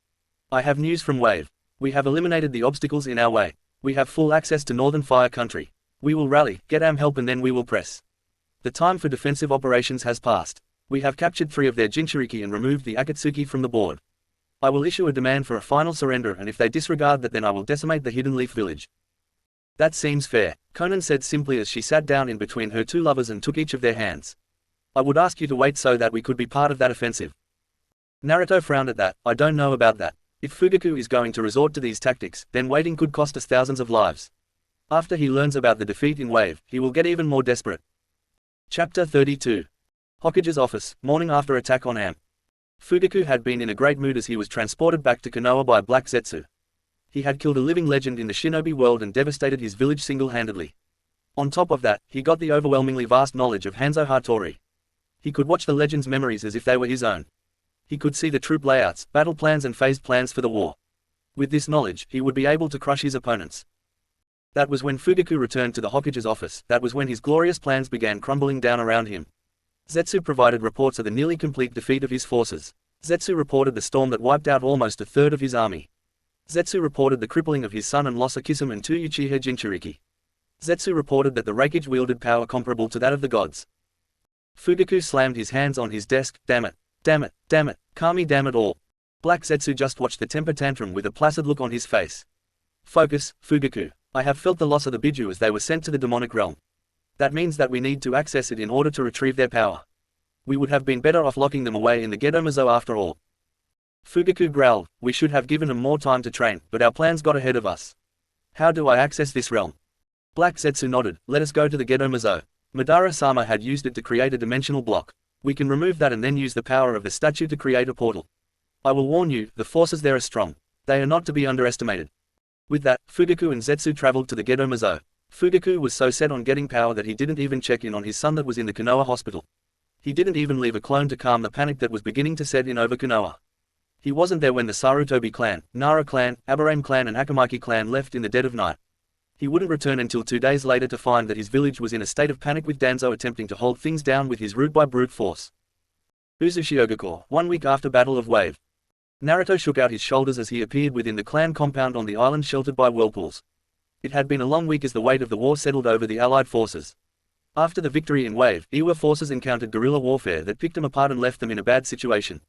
I have news from Wave. We have eliminated the obstacles in our way. We have full access to Northern Fire Country. We will rally, get am help, and then we will press. The time for defensive operations has passed. We have captured 3 of their Jinchuriki and removed the Akatsuki from the board. I will issue a demand for a final surrender, and if they disregard that, then I will decimate the Hidden Leaf village." "That seems fair," Konan said simply as she sat down in between her two lovers and took each of their hands. "I would ask you to wait so that we could be part of that offensive." Naruto frowned at that. "I don't know about that. If Fugaku is going to resort to these tactics, then waiting could cost us thousands of lives. After he learns about the defeat in Wave, he will get even more desperate." Chapter 32. Hokage's office, morning after attack on Am. Fugaku had been in a great mood as he was transported back to Konoha by Black Zetsu. He had killed a living legend in the shinobi world and devastated his village single-handedly. On top of that, he got the overwhelmingly vast knowledge of Hanzo Hattori. He could watch the legend's memories as if they were his own. He could see the troop layouts, battle plans, and phased plans for the war. With this knowledge, he would be able to crush his opponents. That was when Fugaku returned to the Hokage's office. That was when his glorious plans began crumbling down around him. Zetsu provided reports of the nearly complete defeat of his forces. Zetsu reported the storm that wiped out almost a third of his army. Zetsu reported the crippling of his son and loss of Kisame and 2 Uchiha Jinchuriki. Zetsu reported that the Refuge wielded power comparable to that of the gods. Fugaku slammed his hands on his desk. "Damn it. Damn it. Damn it. Kami, damn it all." Black Zetsu just watched the temper tantrum with a placid look on his face. Focus, Fugaku. I have felt the loss of the Biju as they were sent to the demonic realm. That means that we need to access it in order to retrieve their power. We would have been better off locking them away in the Gedomazo after all. Fugaku growled, we should have given them more time to train, but our plans got ahead of us. How do I access this realm? Black Zetsu nodded, let us go to the Gedomazo. Madara-sama had used it to create a dimensional block. We can remove that and then use the power of the statue to create a portal. I will warn you, the forces there are strong. They are not to be underestimated. With that, Fugaku and Zetsu traveled to the Gedomazo. Fugaku was so set on getting power that he didn't even check in on his son that was in the Konoha hospital. He didn't even leave a clone to calm the panic that was beginning to set in over Konoha. He wasn't there when the Sarutobi clan, Nara clan, Aburame clan and Akamaki clan left in the dead of night. He wouldn't return until 2 days later to find that his village was in a state of panic with Danzo attempting to hold things down with his root by brute force. Uzushiogakure, 1 week after Battle of Wave. Naruto shook out his shoulders as he appeared within the clan compound on the island sheltered by whirlpools. It had been a long week as the weight of the war settled over the allied forces. After the victory in Wave, Iwa forces encountered guerrilla warfare that picked them apart and left them in a bad situation.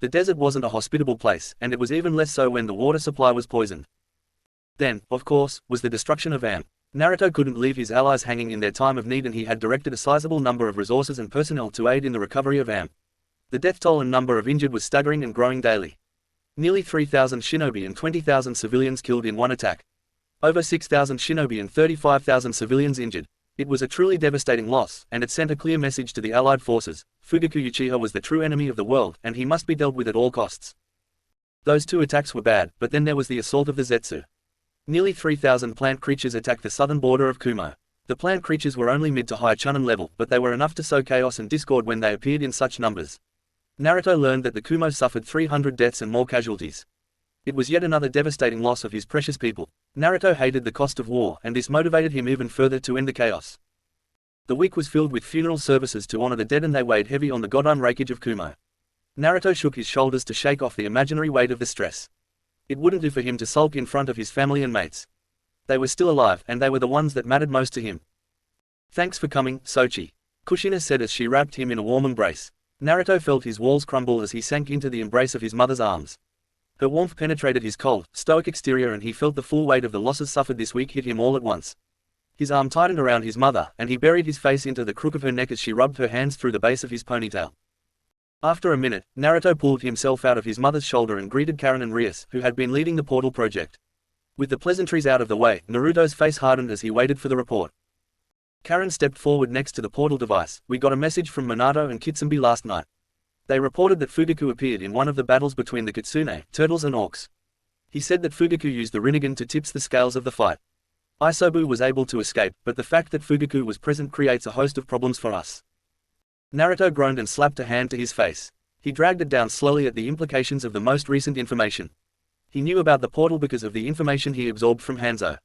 The desert wasn't a hospitable place, and it was even less so when the water supply was poisoned. Then, of course, was the destruction of Am. Naruto couldn't leave his allies hanging in their time of need and he had directed a sizable number of resources and personnel to aid in the recovery of Am. The death toll and number of injured was staggering and growing daily. Nearly 3,000 shinobi and 20,000 civilians killed in one attack. Over 6,000 shinobi and 35,000 civilians injured. It was a truly devastating loss, and it sent a clear message to the allied forces. Fugaku Uchiha was the true enemy of the world, and he must be dealt with at all costs. Those 2 attacks were bad, but then there was the assault of the Zetsu. Nearly 3,000 plant creatures attacked the southern border of Kumo. The plant creatures were only mid to high Chunin level, but they were enough to sow chaos and discord when they appeared in such numbers. Naruto learned that the Kumo suffered 300 deaths and more casualties. It was yet another devastating loss of his precious people. Naruto hated the cost of war, and this motivated him even further to end the chaos. The week was filled with funeral services to honor the dead and they weighed heavy on the godam raikage of Kumo. Naruto shook his shoulders to shake off the imaginary weight of the stress. It wouldn't do for him to sulk in front of his family and mates. They were still alive, and they were the ones that mattered most to him. Thanks for coming, Sochi. Kushina said as she wrapped him in a warm embrace. Naruto felt his walls crumble as he sank into the embrace of his mother's arms. Her warmth penetrated his cold, stoic exterior and he felt the full weight of the losses suffered this week hit him all at once. His arm tightened around his mother, and he buried his face into the crook of her neck as she rubbed her hands through the base of his ponytail. After a minute, Naruto pulled himself out of his mother's shoulder and greeted Karen and Rias, who had been leading the portal project. With the pleasantries out of the way, Naruto's face hardened as he waited for the report. Karen stepped forward next to the portal device. We got a message from Minato and Kitsubi last night. They reported that Fugaku appeared in one of the battles between the Kitsune, turtles and orcs. He said that Fugaku used the Rinnegan to tip the scales of the fight. Isobu was able to escape, but the fact that Fugaku was present creates a host of problems for us. Naruto groaned and slapped a hand to his face. He dragged it down slowly at the implications of the most recent information. He knew about the portal because of the information he absorbed from Hanzo.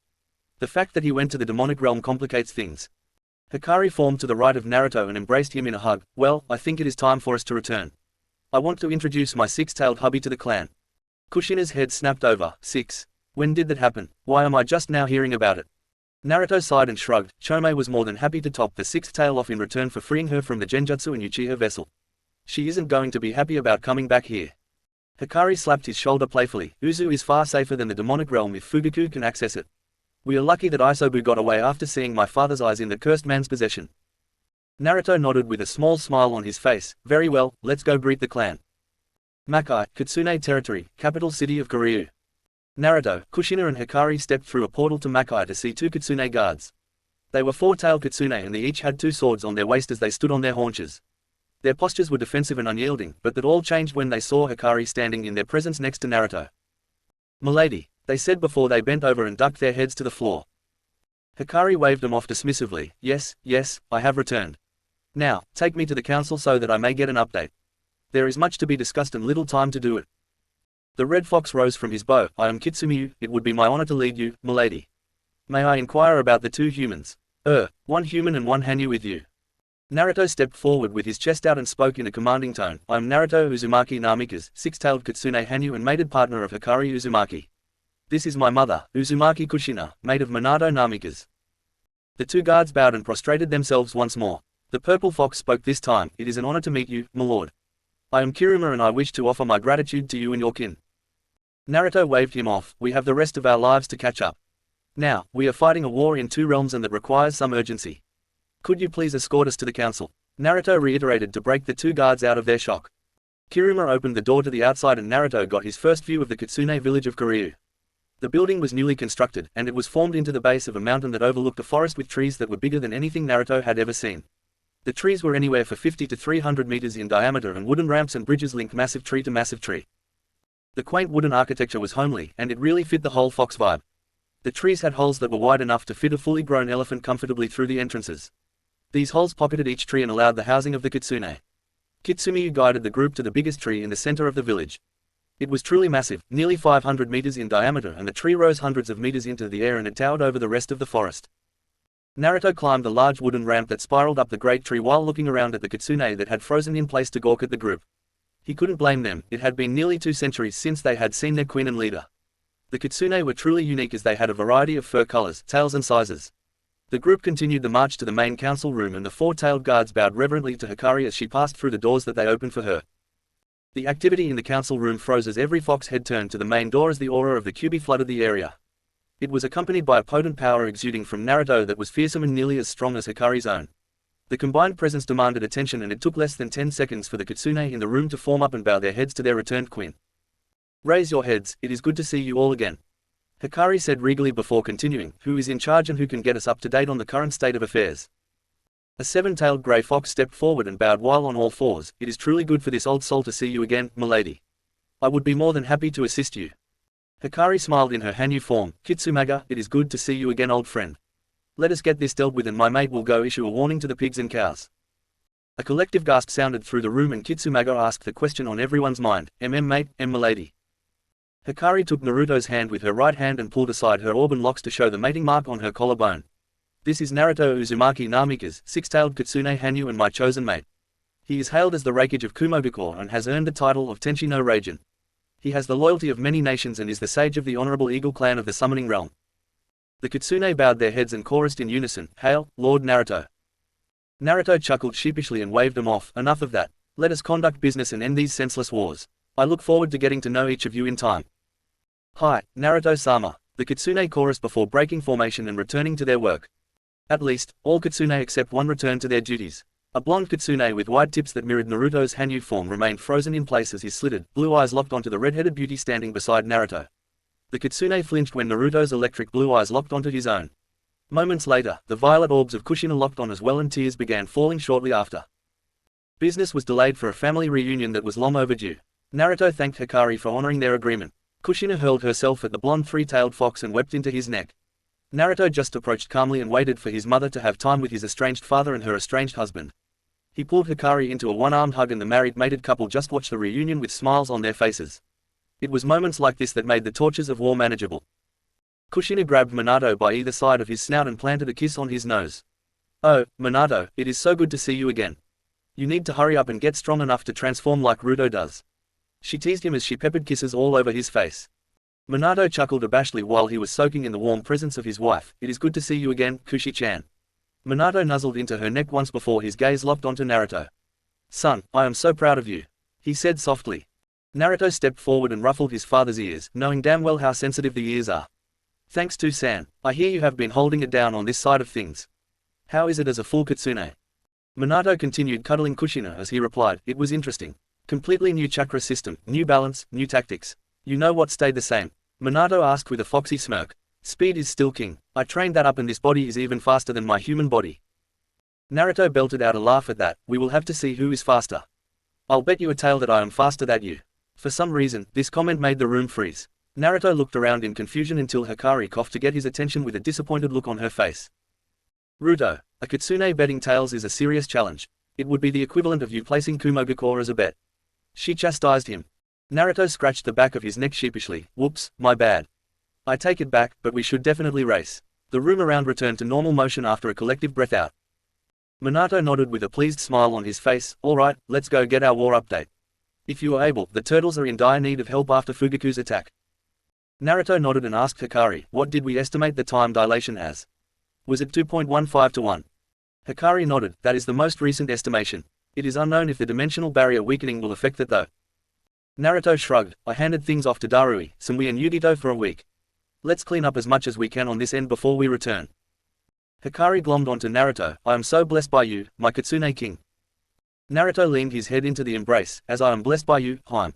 The fact that he went to the demonic realm complicates things. Hikari formed to the right of Naruto and embraced him in a hug. Well, I think it is time for us to return. I want to introduce my 6-tailed hubby to the clan. Kushina's head snapped over. 6. When did that happen? Why am I just now hearing about it? Naruto sighed and shrugged. Chome was more than happy to top the 6th tail off in return for freeing her from the Genjutsu and Uchiha vessel. She isn't going to be happy about coming back here. Hikari slapped his shoulder playfully. Uzu is far safer than the demonic realm if Fugaku can access it. We are lucky that Isobu got away after seeing my father's eyes in the cursed man's possession. Naruto nodded with a small smile on his face. Very well, let's go greet the clan. Makai, Kitsune Territory, capital city of Koryu. Naruto, Kushina and Hikari stepped through a portal to Makai to see 2 Kitsune guards. They were 4-tailed Kitsune and they each had 2 swords on their waist as they stood on their haunches. Their postures were defensive and unyielding, but that all changed when they saw Hikari standing in their presence next to Naruto. Milady, they said before they bent over and ducked their heads to the floor. Hikari waved them off dismissively. Yes, I have returned. Now, take me to the council so that I may get an update. There is much to be discussed and little time to do it. The Red Fox rose from his bow. I am Kitsumiyu, it would be my honor to lead you, milady. May I inquire about the 2 humans? 1 human and 1 Hanyu with you. Naruto stepped forward with his chest out and spoke in a commanding tone. I am Naruto Uzumaki Namikaze, 6-tailed Kitsune Hanyu and mated partner of Hikari Uzumaki. This is my mother, Uzumaki Kushina, maid of Minato Namikaze. The 2 guards bowed and prostrated themselves once more. The Purple Fox spoke this time. It is an honor to meet you, my lord. I am Kiruma and I wish to offer my gratitude to you and your kin. Naruto waved him off. We have the rest of our lives to catch up. Now, we are fighting a war in 2 realms and that requires some urgency. Could you please escort us to the council? Naruto reiterated to break the 2 guards out of their shock. Kiruma opened the door to the outside and Naruto got his first view of the Kitsune village of Koryu. The building was newly constructed, and it was formed into the base of a mountain that overlooked a forest with trees that were bigger than anything Naruto had ever seen. The trees were anywhere from 50 to 300 meters in diameter, and wooden ramps and bridges linked massive tree to massive tree. The quaint wooden architecture was homely, and it really fit the whole fox vibe. The trees had holes that were wide enough to fit a fully grown elephant comfortably through the entrances. These holes pocketed each tree and allowed the housing of the kitsune. Kitsumiyu guided the group to the biggest tree in the center of the village. It was truly massive, nearly 500 meters in diameter, and the tree rose hundreds of meters into the air and it towered over the rest of the forest. Naruto climbed the large wooden ramp that spiraled up the great tree while looking around at the kitsune that had frozen in place to gawk at the group. He couldn't blame them. It had been nearly 2 centuries since they had seen their queen and leader. The kitsune were truly unique as they had a variety of fur colors, tails and sizes. The group continued the march to the main council room, and the 4-tailed guards bowed reverently to Hikari as she passed through the doors that they opened for her. The activity in the council room froze as every fox head turned to the main door as the aura of the Kyuubi flooded the area. It was accompanied by a potent power exuding from Naruto that was fearsome and nearly as strong as Hikari's own. The combined presence demanded attention, and it took less than 10 seconds for the kitsune in the room to form up and bow their heads to their returned queen. Raise your heads, it is good to see you all again. Hikari said regally before continuing, who is in charge and who can get us up to date on the current state of affairs? A 7-tailed grey fox stepped forward and bowed while on all fours. It is truly good for this old soul to see you again, milady. I would be more than happy to assist you. Hikari smiled in her Hanyu form. Kitsumaga, it is good to see you again, old friend. Let us get this dealt with and my mate will go issue a warning to the pigs and cows. A collective gasp sounded through the room and Kitsumaga asked the question on everyone's mind, mate, milady. Hikari took Naruto's hand with her right hand and pulled aside her auburn locks to show the mating mark on her collarbone. This is Naruto Uzumaki Namikaze, 6-tailed kitsune Hanyu and my chosen mate. He is hailed as the Refuge of Kumo and has earned the title of Tenshi no Raijin. He has the loyalty of many nations and is the sage of the honorable eagle clan of the summoning realm. The kitsune bowed their heads and chorused in unison, Hail, Lord Naruto. Naruto chuckled sheepishly and waved them off. Enough of that. Let us conduct business and end these senseless wars. I look forward to getting to know each of you in time. Hi, Naruto-sama, the kitsune chorused before breaking formation and returning to their work. At least, all kitsune except one returned to their duties. A blonde kitsune with wide tips that mirrored Naruto's Hanyu form remained frozen in place as his slitted, blue eyes locked onto the red-headed beauty standing beside Naruto. The kitsune flinched when Naruto's electric blue eyes locked onto his own. Moments later, the violet orbs of Kushina locked on as well and tears began falling shortly after. Business was delayed for a family reunion that was long overdue. Naruto thanked Hikari for honoring their agreement. Kushina hurled herself at the blonde 3-tailed fox and wept into his neck. Naruto just approached calmly and waited for his mother to have time with his estranged father and her estranged husband. He pulled Hikari into a one-armed hug and the married mated couple just watched the reunion with smiles on their faces. It was moments like this that made the tortures of war manageable. Kushina grabbed Minato by either side of his snout and planted a kiss on his nose. Oh, Minato, it is so good to see you again. You need to hurry up and get strong enough to transform like Ruto does. She teased him as she peppered kisses all over his face. Minato chuckled abashedly while he was soaking in the warm presence of his wife. It is good to see you again, Kushi-chan. Minato nuzzled into her neck once before his gaze locked onto Naruto. Son, I am so proud of you, he said softly. Naruto stepped forward and ruffled his father's ears, knowing damn well how sensitive the ears are. Thanks to San, I hear you have been holding it down on this side of things. How is it as a full kitsune? Minato continued cuddling Kushina as he replied, it was interesting. Completely new chakra system, new balance, new tactics. You know what stayed the same? Minato asked with a foxy smirk. Speed is still king. I trained that up and this body is even faster than my human body. Naruto belted out a laugh at that. We will have to see who is faster. I'll bet you a tail that I am faster than you. For some reason, this comment made the room freeze. Naruto looked around in confusion until Hikari coughed to get his attention with a disappointed look on her face. Ruto, a kitsune betting tails is a serious challenge. It would be the equivalent of you placing Kumo as a bet. She chastised him. Naruto scratched the back of his neck sheepishly. Whoops, my bad. I take it back, but we should definitely race. The room around returned to normal motion after a collective breath out. Minato nodded with a pleased smile on his face. Alright, let's go get our war update. If you are able, the turtles are in dire need of help after Fugaku's attack. Naruto nodded and asked Hikari, what did we estimate the time dilation as? Was it 2.15 to 1? Hikari nodded, that is the most recent estimation. It is unknown if the dimensional barrier weakening will affect that though. Naruto shrugged. I handed things off to Darui, Sumui and Yugito for a week. Let's clean up as much as we can on this end before we return. Hikari glommed onto Naruto. I am so blessed by you, my Kitsune king. Naruto leaned his head into the embrace, as I am blessed by you, Haim.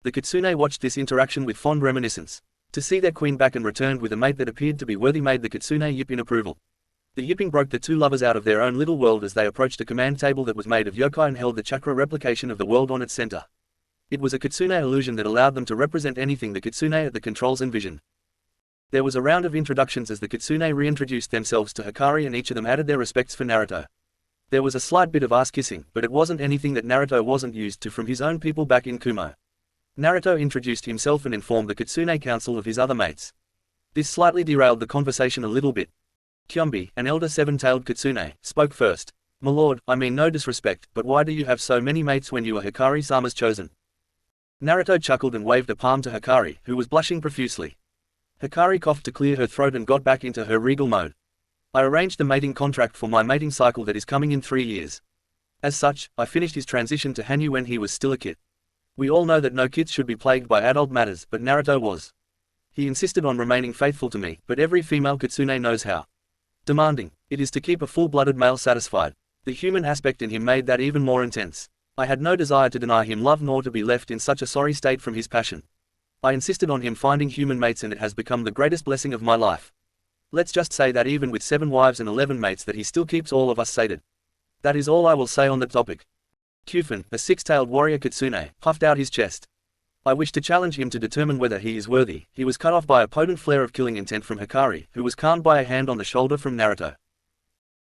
The Kitsune watched this interaction with fond reminiscence. To see their queen back and returned with a mate that appeared to be worthy made the Kitsune yip in approval. The yipping broke the two lovers out of their own little world as they approached a command table that was made of yokai and held the chakra replication of the world on its center. It was a Kitsune illusion that allowed them to represent anything the Kitsune at the controls envisioned. There was a round of introductions as the Kitsune reintroduced themselves to Hikari and each of them added their respects for Naruto. There was a slight bit of ass-kissing, but it wasn't anything that Naruto wasn't used to from his own people back in Kumo. Naruto introduced himself and informed the Kitsune council of his other mates. This slightly derailed the conversation a little bit. Kyombi, an elder seven-tailed Kitsune, spoke first. My lord, I mean no disrespect, but why do you have so many mates when you are Hikari-sama's chosen? Naruto chuckled and waved a palm to Hikari, who was blushing profusely. Hikari coughed to clear her throat and got back into her regal mode. I arranged the mating contract for my mating cycle that is coming in 3 years. As such, I finished his transition to Hanyu when he was still a kid. We all know that no kids should be plagued by adult matters, but Naruto was. He insisted on remaining faithful to me, but every female Kitsune knows how demanding it is to keep a full-blooded male satisfied. The human aspect in him made that even more intense. I had no desire to deny him love nor to be left in such a sorry state from his passion. I insisted on him finding human mates and it has become the greatest blessing of my life. Let's just say that even with 7 wives and 11 mates that he still keeps all of us sated. That is all I will say on the topic. Kyufin, a 6-tailed warrior Kitsune, puffed out his chest. I wish to challenge him to determine whether he is worthy. He was cut off by a potent flare of killing intent from Hikari, who was calmed by a hand on the shoulder from Naruto.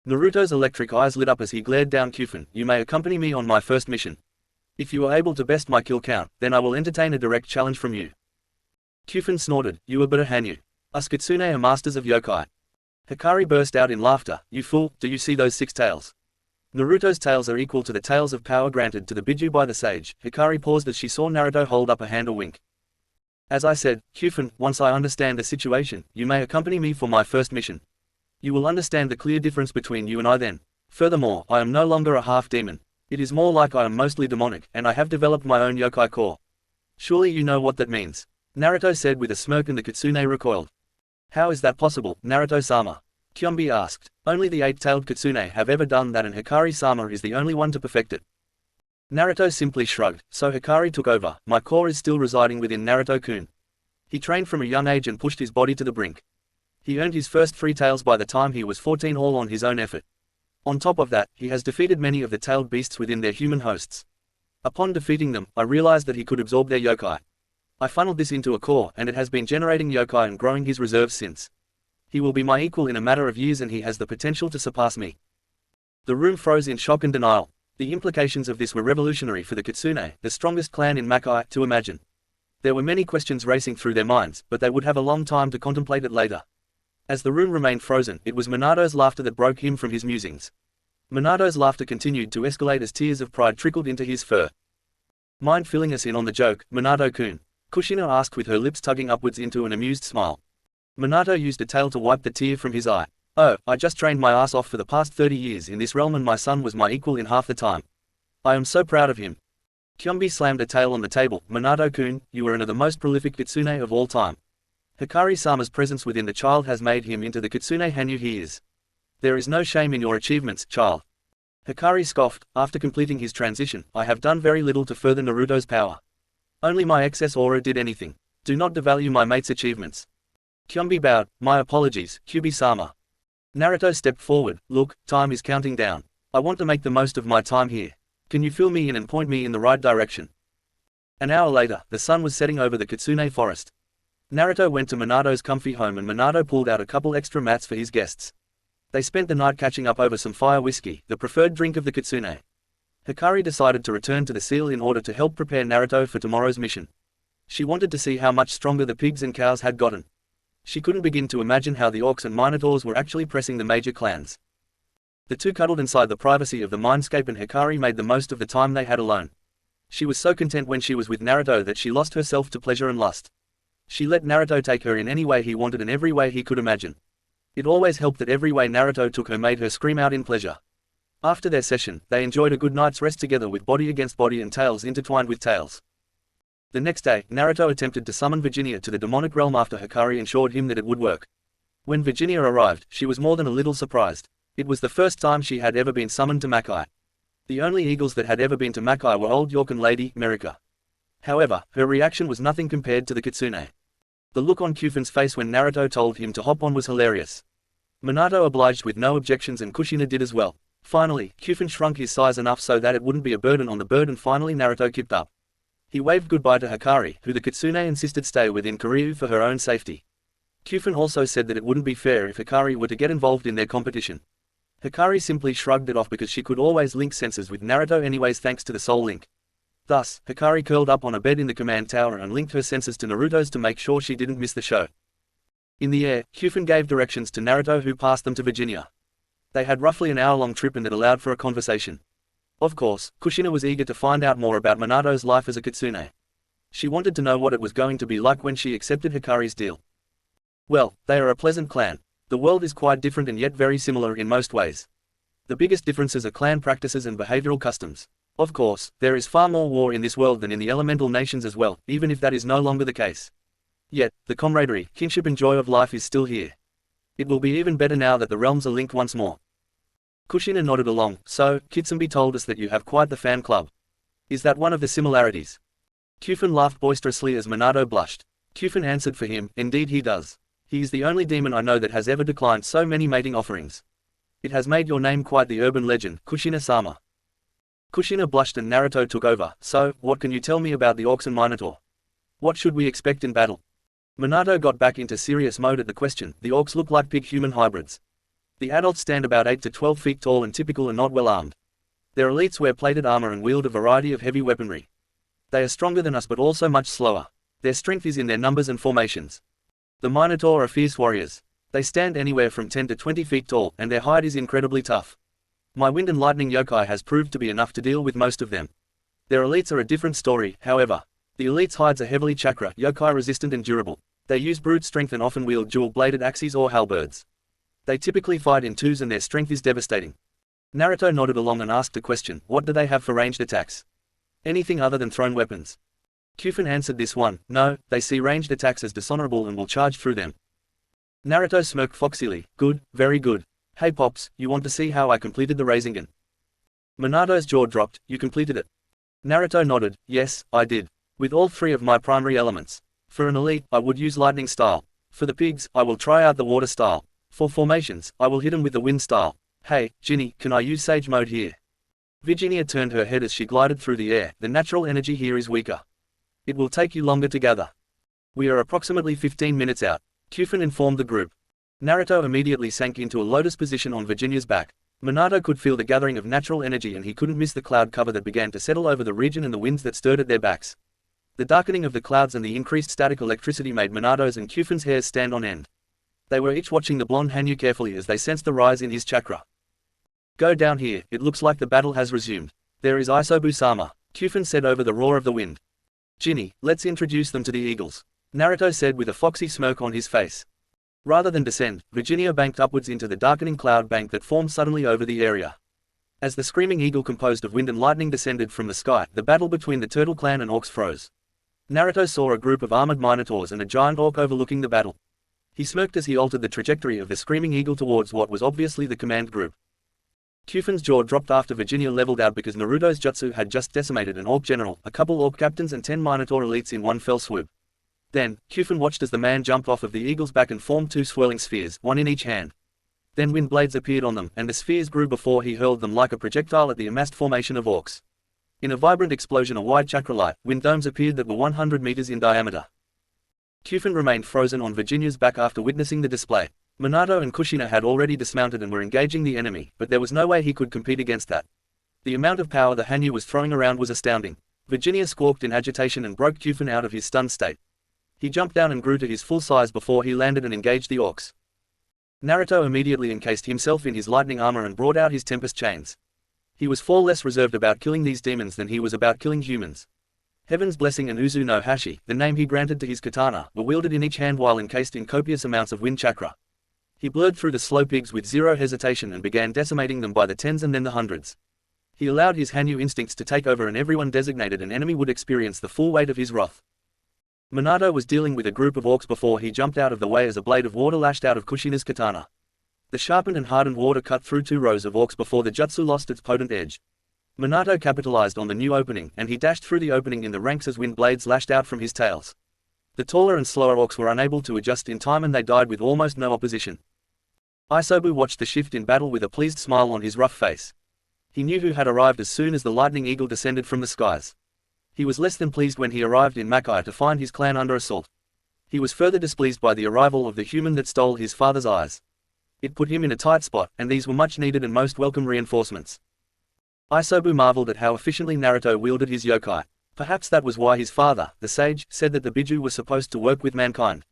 Naruto's electric eyes lit up as he glared down Kyufin. You may accompany me on my first mission. If you are able to best my kill count, then I will entertain a direct challenge from you. Kyufin snorted. You are but a Hanyu. Us Kitsune are masters of yokai. Hikari burst out in laughter. You fool, do you see those 6 tails? Naruto's tails are equal to the tails of power granted to the Biju by the sage. Hikari paused as she saw Naruto hold up a hand or wink. As I said, Kyufin, once I understand the situation, you may accompany me for my first mission. You will understand the clear difference between you and I then. Furthermore, I am no longer a half-demon. It is more like I am mostly demonic, and I have developed my own yokai core. Surely you know what that means. Naruto said with a smirk and the Kitsune recoiled. How is that possible, Naruto-sama? Kyombi asked. Only the 8-tailed Kitsune have ever done that and Hikari-sama is the only one to perfect it. Naruto simply shrugged. So Hikari took over. My core is still residing within Naruto-kun. He trained from a young age and pushed his body to the brink. He earned his first 3 tails by the time he was 14, all on his own effort. On top of that, he has defeated many of the tailed beasts within their human hosts. Upon defeating them, I realized that he could absorb their yokai. I funneled this into a core and it has been generating yokai and growing his reserves since. He will be my equal in a matter of years and he has the potential to surpass me. The room froze in shock and denial. The implications of this were revolutionary for the Kitsune, the strongest clan in Makai, to imagine. There were many questions racing through their minds, but they would have a long time to contemplate it later. As the room remained frozen, it was Minato's laughter that broke him from his musings. Minato's laughter continued to escalate as tears of pride trickled into his fur. Mind filling us in on the joke, Minato-kun? Kushina asked with her lips tugging upwards into an amused smile. Minato used a tail to wipe the tear from his eye. Oh, I just trained my ass off for the past 30 years in this realm and my son was my equal in half the time. I am so proud of him. Kyombi slammed a tail on the table. Minato-kun, you are one of the most prolific Kitsune of all time. Hikari-sama's presence within the child has made him into the Kitsune Hanyu he is. There is no shame in your achievements, child. Hikari scoffed. After completing his transition, I have done very little to further Naruto's power. Only my excess aura did anything. Do not devalue my mate's achievements. Kyombi bowed. My apologies, Kyubi-sama. Naruto stepped forward. Look, time is counting down. I want to make the most of my time here. Can you fill me in and point me in the right direction? An hour later, the sun was setting over the Kitsune forest. Naruto went to Minato's comfy home and Minato pulled out a couple extra mats for his guests. They spent the night catching up over some fire whiskey, the preferred drink of the Kitsune. Hikari decided to return to the seal in order to help prepare Naruto for tomorrow's mission. She wanted to see how much stronger the pigs and cows had gotten. She couldn't begin to imagine how the orcs and minotaurs were actually pressing the major clans. The two cuddled inside the privacy of the mindscape and Hikari made the most of the time they had alone. She was so content when she was with Naruto that she lost herself to pleasure and lust. She let Naruto take her in any way he wanted and every way he could imagine. It always helped that every way Naruto took her made her scream out in pleasure. After their session, they enjoyed a good night's rest together with body against body and tails intertwined with tails. The next day, Naruto attempted to summon Virginia to the demonic realm after Hikari assured him that it would work. When Virginia arrived, she was more than a little surprised. It was the first time she had ever been summoned to Makai. The only eagles that had ever been to Makai were old York and Lady Merika. However, her reaction was nothing compared to the kitsune. The look on Kufin's face when Naruto told him to hop on was hilarious. Minato obliged with no objections and Kushina did as well. Finally, Kufin shrunk his size enough so that it wouldn't be a burden on the bird, and finally Naruto kipped up. He waved goodbye to Hikari, who the kitsune insisted stay within Kiryu for her own safety. Kufin also said that it wouldn't be fair if Hikari were to get involved in their competition. Hikari simply shrugged it off because she could always link senses with Naruto anyways thanks to the soul link. Thus, Hikari curled up on a bed in the command tower and linked her senses to Naruto's to make sure she didn't miss the show. In the air, Kufin gave directions to Naruto, who passed them to Virginia. They had roughly an hour-long trip and it allowed for a conversation. Of course, Kushina was eager to find out more about Minato's life as a kitsune. She wanted to know what it was going to be like when she accepted Hikari's deal. Well, they are a pleasant clan. The world is quite different and yet very similar in most ways. The biggest differences are clan practices and behavioral customs. Of course, there is far more war in this world than in the elemental nations as well, even if that is no longer the case. Yet, the camaraderie, kinship and joy of life is still here. It will be even better now that the realms are linked once more. Kushina nodded along. So, Kitsunbi told us that you have quite the fan club. Is that one of the similarities? Kufin laughed boisterously as Minato blushed. Kufin answered for him, indeed he does. He is the only demon I know that has ever declined so many mating offerings. It has made your name quite the urban legend, Kushina-sama. Kushina blushed and Naruto took over. So, what can you tell me about the orcs and Minotaur? What should we expect in battle? Minato got back into serious mode at the question. The orcs look like pig-human hybrids. The adults stand about 8 to 12 feet tall and typical and not well armed. Their elites wear plated armor and wield a variety of heavy weaponry. They are stronger than us but also much slower. Their strength is in their numbers and formations. The Minotaur are fierce warriors. They stand anywhere from 10 to 20 feet tall, and their hide is incredibly tough. My wind and lightning yokai has proved to be enough to deal with most of them. Their elites are a different story, however. The elites' hides are heavily chakra, yokai resistant and durable. They use brute strength and often wield dual-bladed axes or halberds. They typically fight in twos and their strength is devastating. Naruto nodded along and asked a question. What do they have for ranged attacks? Anything other than thrown weapons? Kufin answered this one. No, they see ranged attacks as dishonorable and will charge through them. Naruto smirked foxily. Good, very good. Hey Pops, you want to see how I completed the rasengan? Minato's jaw dropped. You completed it? Naruto nodded. Yes, I did. With all three of my primary elements. For an elite, I would use lightning style. For the pigs, I will try out the water style. For formations, I will hit him with the wind style. Hey, Ginny, can I use sage mode here? Virginia turned her head as she glided through the air. The natural energy here is weaker. It will take you longer to gather. We are approximately 15 minutes out. Kufin informed the group. Naruto immediately sank into a lotus position on Virginia's back. Minato could feel the gathering of natural energy and he couldn't miss the cloud cover that began to settle over the region and the winds that stirred at their backs. The darkening of the clouds and the increased static electricity made Minato's and Kufin's hairs stand on end. They were each watching the blonde Hanyu carefully as they sensed the rise in his chakra. Go down here, it looks like the battle has resumed. There is Isobu-sama, Kufin said over the roar of the wind. Ginny, let's introduce them to the eagles, Naruto said with a foxy smirk on his face. Rather than descend, Virginia banked upwards into the darkening cloud bank that formed suddenly over the area. As the screaming eagle composed of wind and lightning descended from the sky, the battle between the Turtle Clan and orcs froze. Naruto saw a group of armored minotaurs and a giant orc overlooking the battle. He smirked as he altered the trajectory of the screaming eagle towards what was obviously the command group. Kufin's jaw dropped after Virginia leveled out because Naruto's jutsu had just decimated an orc general, a couple orc captains and 10 minotaur elites in one fell swoop. Then, Kufin watched as the man jumped off of the eagle's back and formed two swirling spheres, one in each hand. Then wind blades appeared on them, and the spheres grew before he hurled them like a projectile at the amassed formation of orcs. In a vibrant explosion of wide chakra light, wind domes appeared that were 100 meters in diameter. Kufin remained frozen on Virginia's back after witnessing the display. Minato and Kushina had already dismounted and were engaging the enemy, but there was no way he could compete against that. The amount of power the Hanyu was throwing around was astounding. Virginia squawked in agitation and broke Kufin out of his stunned state. He jumped down and grew to his full size before he landed and engaged the orcs. Naruto immediately encased himself in his lightning armor and brought out his Tempest chains. He was far less reserved about killing these demons than he was about killing humans. Heaven's Blessing and Uzu no Hashi, the name he granted to his katana, were wielded in each hand while encased in copious amounts of wind chakra. He blurred through the slow pigs with zero hesitation and began decimating them by the tens and then the hundreds. He allowed his Hanyu instincts to take over and everyone designated an enemy would experience the full weight of his wrath. Minato was dealing with a group of orcs before he jumped out of the way as a blade of water lashed out of Kushina's katana. The sharpened and hardened water cut through 2 rows of orcs before the jutsu lost its potent edge. Minato capitalized on the new opening, and he dashed through the opening in the ranks as wind blades lashed out from his tails. The taller and slower orcs were unable to adjust in time and they died with almost no opposition. Isobu watched the shift in battle with a pleased smile on his rough face. He knew who had arrived as soon as the lightning eagle descended from the skies. He was less than pleased when he arrived in Makai to find his clan under assault. He was further displeased by the arrival of the human that stole his father's eyes. It put him in a tight spot, and these were much needed and most welcome reinforcements. Isobu marveled at how efficiently Naruto wielded his yokai. Perhaps that was why his father, the sage, said that the Biju were supposed to work with mankind.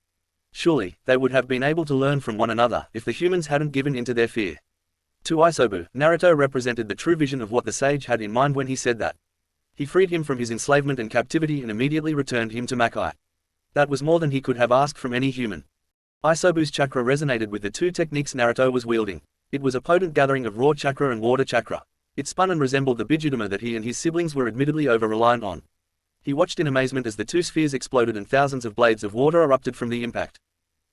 Surely, they would have been able to learn from one another if the humans hadn't given in to their fear. To Isobu, Naruto represented the true vision of what the sage had in mind when he said that. He freed him from his enslavement and captivity and immediately returned him to Makai. That was more than he could have asked from any human. Isobu's chakra resonated with the 2 techniques Naruto was wielding. It was a potent gathering of raw chakra and water chakra. It spun and resembled the Bijudama that he and his siblings were admittedly over-reliant on. He watched in amazement as the 2 spheres exploded and thousands of blades of water erupted from the impact.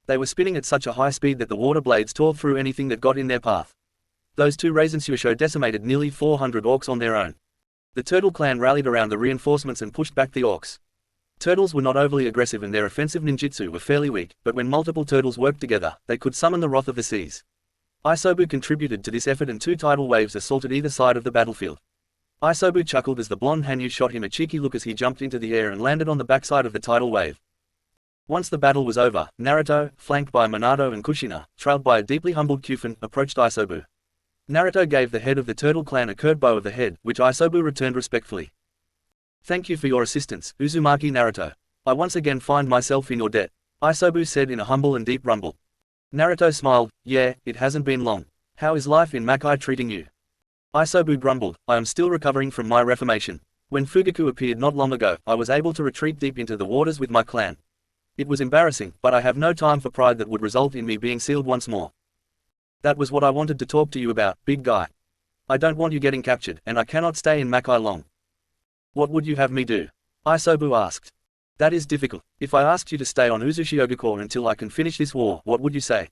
They were spinning at such a high speed that the water blades tore through anything that got in their path. Those 2 Rasengan decimated nearly 400 orcs on their own. The turtle clan rallied around the reinforcements and pushed back the orcs. Turtles were not overly aggressive and their offensive ninjutsu were fairly weak, but when multiple turtles worked together, they could summon the wrath of the seas. Isobu contributed to this effort and 2 tidal waves assaulted either side of the battlefield. Isobu chuckled as the blonde Hanyu shot him a cheeky look as he jumped into the air and landed on the backside of the tidal wave. Once the battle was over, Naruto, flanked by Minato and Kushina, trailed by a deeply humbled Kyufen, approached Isobu. Naruto gave the head of the turtle clan a curt bow of the head, which Isobu returned respectfully. "Thank you for your assistance, Uzumaki Naruto. I once again find myself in your debt," Isobu said in a humble and deep rumble. Naruto smiled. "Yeah, it hasn't been long. How is life in Makai treating you?" Isobu grumbled, "I am still recovering from my reformation. When Fugaku appeared not long ago, I was able to retreat deep into the waters with my clan. It was embarrassing, but I have no time for pride that would result in me being sealed once more. That was what I wanted to talk to you about, big guy. I don't want you getting captured, and I cannot stay in Makai long." "What would you have me do?" Isobu asked. "That is difficult. If I asked you to stay on Uzushiogakure until I can finish this war, what would you say?"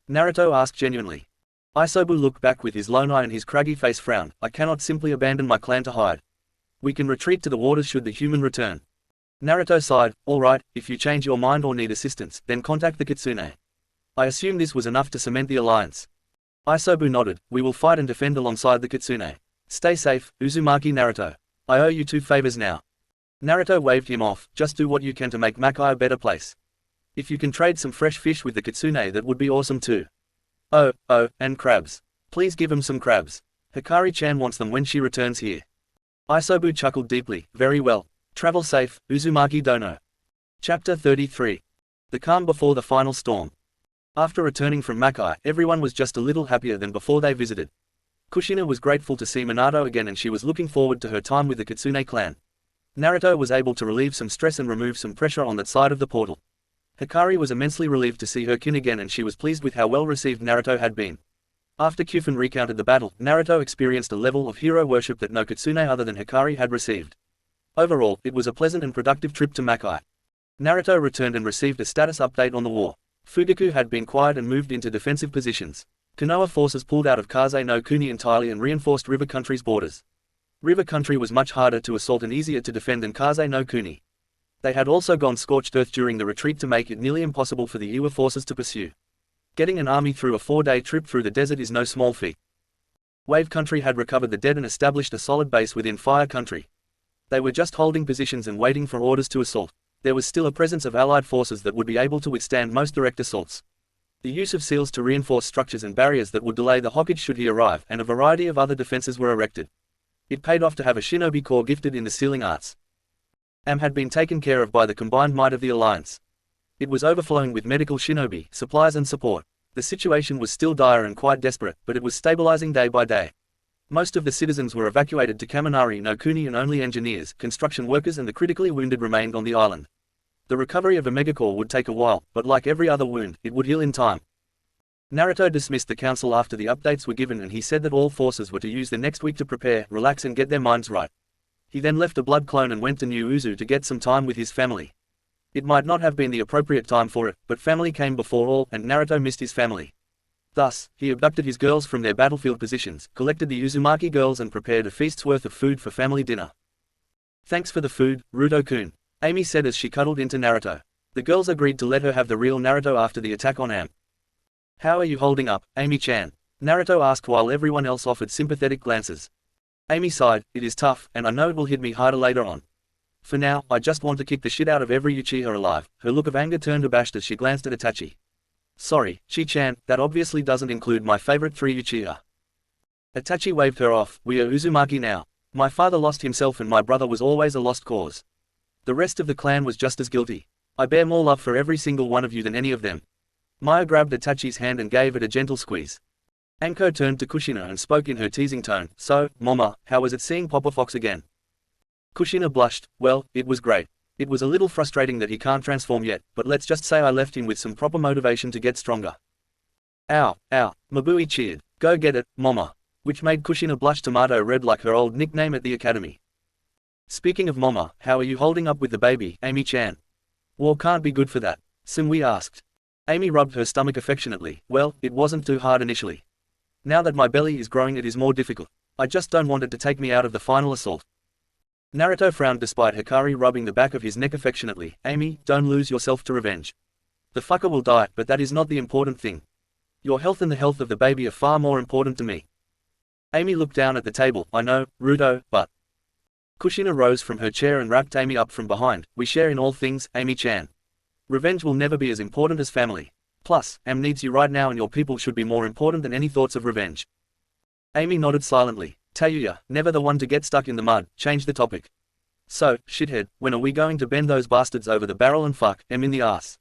Naruto asked genuinely. Isobu looked back with his lone eye and his craggy face frowned. "I cannot simply abandon my clan to hide. We can retreat to the waters should the human return." Naruto sighed. "All right, if you change your mind or need assistance, then contact the Kitsune." I assume this was enough to cement the alliance. Isobu nodded. "We will fight and defend alongside the Kitsune. Stay safe, Uzumaki Naruto. I owe you 2 favors now." Naruto waved him off. "Just do what you can to make Makai a better place. If you can trade some fresh fish with the Kitsune, that would be awesome too. Oh, and crabs. Please give him some crabs. Hikari-chan wants them when she returns here." Isobu chuckled deeply. "Very well. Travel safe, Uzumaki Dono." Chapter 33. The calm before the final storm. After returning from Makai, everyone was just a little happier than before they visited. Kushina was grateful to see Minato again and she was looking forward to her time with the Kitsune clan. Naruto was able to relieve some stress and remove some pressure on that side of the portal. Hikari was immensely relieved to see her kin again and she was pleased with how well received Naruto had been. After Kyufen recounted the battle, Naruto experienced a level of hero worship that no Kitsune other than Hikari had received. Overall, it was a pleasant and productive trip to Makai. Naruto returned and received a status update on the war. Fugaku had been quiet and moved into defensive positions. Konoha forces pulled out of Kaze no Kuni entirely and reinforced River Country's borders. River Country was much harder to assault and easier to defend than Kaze no Kuni. They had also gone scorched earth during the retreat to make it nearly impossible for the Iwa forces to pursue. Getting an army through a 4-day trip through the desert is no small feat. Wave Country had recovered the dead and established a solid base within Fire Country. They were just holding positions and waiting for orders to assault. There was still a presence of allied forces that would be able to withstand most direct assaults. The use of seals to reinforce structures and barriers that would delay the Hokage should he arrive, and a variety of other defenses were erected. It paid off to have a shinobi corps gifted in the sealing arts. Am had been taken care of by the combined might of the alliance. It was overflowing with medical shinobi, supplies and support. The situation was still dire and quite desperate, but it was stabilizing day by day. Most of the citizens were evacuated to Kaminari no Kuni and only engineers, construction workers and the critically wounded remained on the island. The recovery of a megacore would take a while, but like every other wound, it would heal in time. Naruto dismissed the council after the updates were given and he said that all forces were to use the next week to prepare, relax and get their minds right. He then left a blood clone and went to New Uzu to get some time with his family. It might not have been the appropriate time for it, but family came before all and Naruto missed his family. Thus, he abducted his girls from their battlefield positions, collected the Uzumaki girls and prepared a feast's worth of food for family dinner. "Thanks for the food, Ruto-kun," Amy said as she cuddled into Naruto. The girls agreed to let her have the real Naruto after the attack on Am. "How are you holding up, Amy-chan?" Naruto asked while everyone else offered sympathetic glances. Amy sighed, "It is tough, and I know it will hit me harder later on. For now, I just want to kick the shit out of every Uchiha alive." Her look of anger turned abashed as she glanced at Itachi. "Sorry, Chi-chan, that obviously doesn't include my favorite 3 Uchiha." Itachi waved her off. "We are Uzumaki now. My father lost himself and my brother was always a lost cause. The rest of the clan was just as guilty. I bear more love for every single one of you than any of them." Maya grabbed Itachi's hand and gave it a gentle squeeze. Anko turned to Kushina and spoke in her teasing tone. "So, Mama, how was it seeing Papa Fox again?" Kushina blushed. "Well, it was great. It was a little frustrating that he can't transform yet, but let's just say I left him with some proper motivation to get stronger." "Ow, ow," Mabui cheered. "Go get it, Mama." Which made Kushina blush tomato red like her old nickname at the academy. "Speaking of Mama, how are you holding up with the baby, Amy-chan?" "War can't be good for that," Simui asked. Amy rubbed her stomach affectionately. "Well, it wasn't too hard initially. Now that my belly is growing it is more difficult. I just don't want it to take me out of the final assault." Naruto frowned despite Hikari rubbing the back of his neck affectionately. "Amy, don't lose yourself to revenge. The fucker will die, but that is not the important thing. Your health and the health of the baby are far more important to me." Amy looked down at the table. "I know, Ruto, but..." Kushina rose from her chair and wrapped Amy up from behind. "We share in all things, Amy-chan. Revenge will never be as important as family. Plus, Am needs you right now and your people should be more important than any thoughts of revenge." Amy nodded silently. "Tayuya, never the one to get stuck in the mud, change the topic. So, shithead, when are we going to bend those bastards over the barrel and fuck Am in the ass?"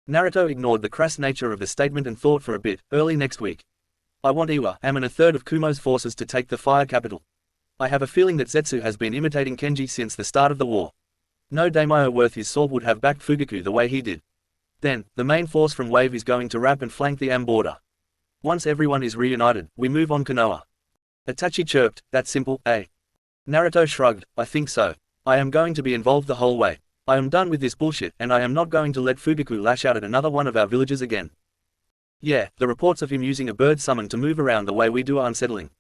Naruto ignored the crass nature of the statement and thought for a bit. "Early next week. I want Iwa, Am and a third of Kumo's forces to take the fire capital. I have a feeling that Zetsu has been imitating Kenji since the start of the war. No daimyo worth his salt would have backed Fugaku the way he did. Then, the main force from Wave is going to wrap and flank the Am border. Once everyone is reunited, we move on Konoha." Itachi chirped. "That simple, eh?" Naruto shrugged. "I think so. I am going to be involved the whole way. I am done with this bullshit and I am not going to let Fugaku lash out at another one of our villages again. Yeah, the reports of him using a bird summon to move around the way we do are unsettling.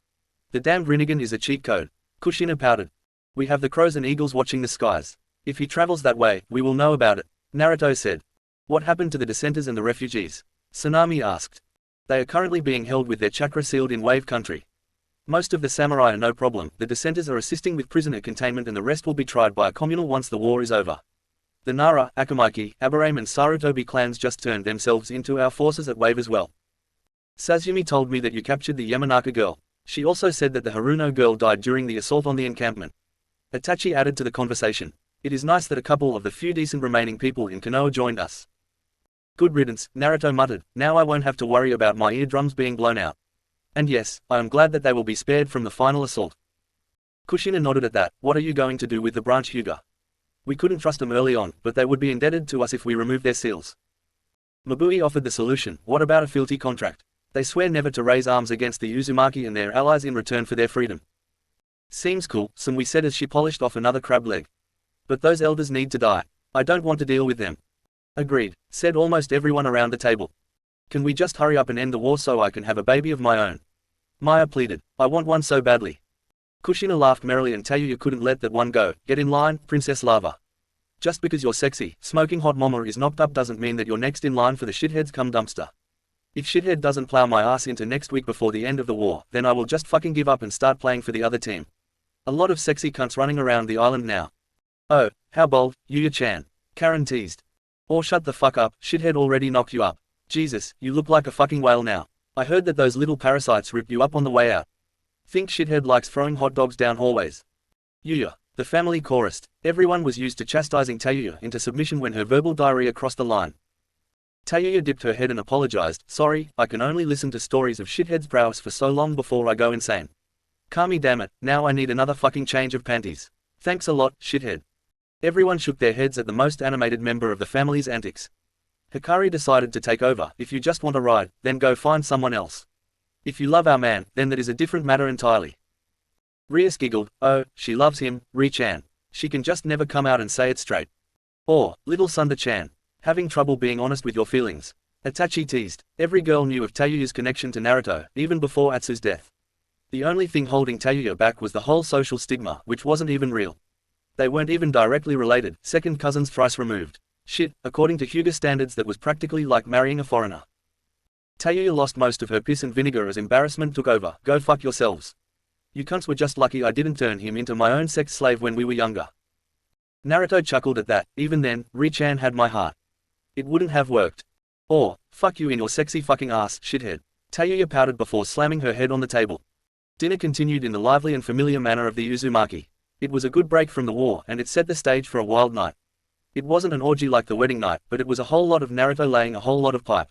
The damned Rinnegan is a cheat code." Kushina pouted. "We have the crows and eagles watching the skies. If he travels that way, we will know about it," Naruto said. "What happened to the dissenters and the refugees?" Tsunami asked. "They are currently being held with their chakra sealed in Wave Country. Most of the samurai are no problem, the dissenters are assisting with prisoner containment and the rest will be tried by a communal once the war is over. The Nara, Akamaki, Aburame and Sarutobi clans just turned themselves into our forces at Wave as well. Sazumi told me that you captured the Yamanaka girl. She also said that the Haruno girl died during the assault on the encampment." Itachi added to the conversation. "It is nice that a couple of the few decent remaining people in Konoha joined us." "Good riddance," Naruto muttered. "Now I won't have to worry about my eardrums being blown out. And yes, I am glad that they will be spared from the final assault." Kushina nodded at that. "What are you going to do with the branch Hyuga? We couldn't trust them early on, but they would be indebted to us if we remove their seals." Mabui offered the solution. "What about a fealty contract? They swear never to raise arms against the Uzumaki and their allies in return for their freedom." "Seems cool," Simui said as she polished off another crab leg. "But those elders need to die. I don't want to deal with them." "Agreed," said almost everyone around the table. "Can we just hurry up and end the war so I can have a baby of my own?" Maya pleaded. "I want one so badly." Kushina laughed merrily and Tayuya couldn't let that one go. "Get in line, Princess Lava. Just because you're sexy, smoking hot mama is knocked up doesn't mean that you're next in line for the shitheads come dumpster. If shithead doesn't plow my ass into next week before the end of the war, then I will just fucking give up and start playing for the other team. A lot of sexy cunts running around the island now." "Oh, how bold, Yuya-chan," Karen teased. "Or shut the fuck up, shithead already knocked you up. Jesus, you look like a fucking whale now. I heard that those little parasites ripped you up on the way out. Think shithead likes throwing hot dogs down hallways." Yuya, the family chorused. Everyone was used to chastising Tayuya into submission when her verbal diarrhea crossed the line. Tayuya dipped her head and apologized. "Sorry, I can only listen to stories of shithead's prowess for so long before I go insane. Kami dammit, now I need another fucking change of panties. Thanks a lot, shithead." Everyone shook their heads at the most animated member of the family's antics. Hikari decided to take over. If you just want a ride, then go find someone else. If you love our man, then that is a different matter entirely. Rias giggled. Oh, she loves him, Ri-chan. She can just never come out and say it straight. Or, little Sunda-chan. Having trouble being honest with your feelings. Itachi teased. Every girl knew of Tayuya's connection to Naruto, even before Atsu's death. The only thing holding Tayuya back was the whole social stigma, which wasn't even real. They weren't even directly related, second cousins thrice removed. Shit, according to Hyuga standards that was practically like marrying a foreigner. Tayuya lost most of her piss and vinegar as embarrassment took over. Go fuck yourselves. You cunts were just lucky I didn't turn him into my own sex slave when we were younger. Naruto chuckled at that. Even then, Ri-chan had my heart. It wouldn't have worked. Or, fuck you in your sexy fucking ass, shithead. Tayuya pouted before slamming her head on the table. Dinner continued in the lively and familiar manner of the Uzumaki. It was a good break from the war, and it set the stage for a wild night. It wasn't an orgy like the wedding night, but it was a whole lot of Naruto laying a whole lot of pipe.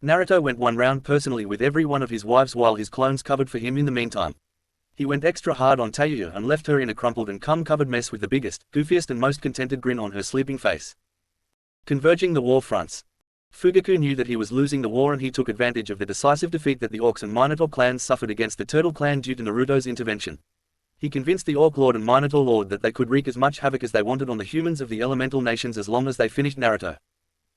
Naruto went one round personally with every one of his wives while his clones covered for him in the meantime. He went extra hard on Tayuya and left her in a crumpled and cum-covered mess with the biggest, goofiest and most contented grin on her sleeping face. Converging the war fronts. Fugaku knew that he was losing the war and he took advantage of the decisive defeat that the Orcs and Minotaur clans suffered against the Turtle clan due to Naruto's intervention. He convinced the Orc Lord and Minotaur Lord that they could wreak as much havoc as they wanted on the humans of the elemental nations as long as they finished Naruto.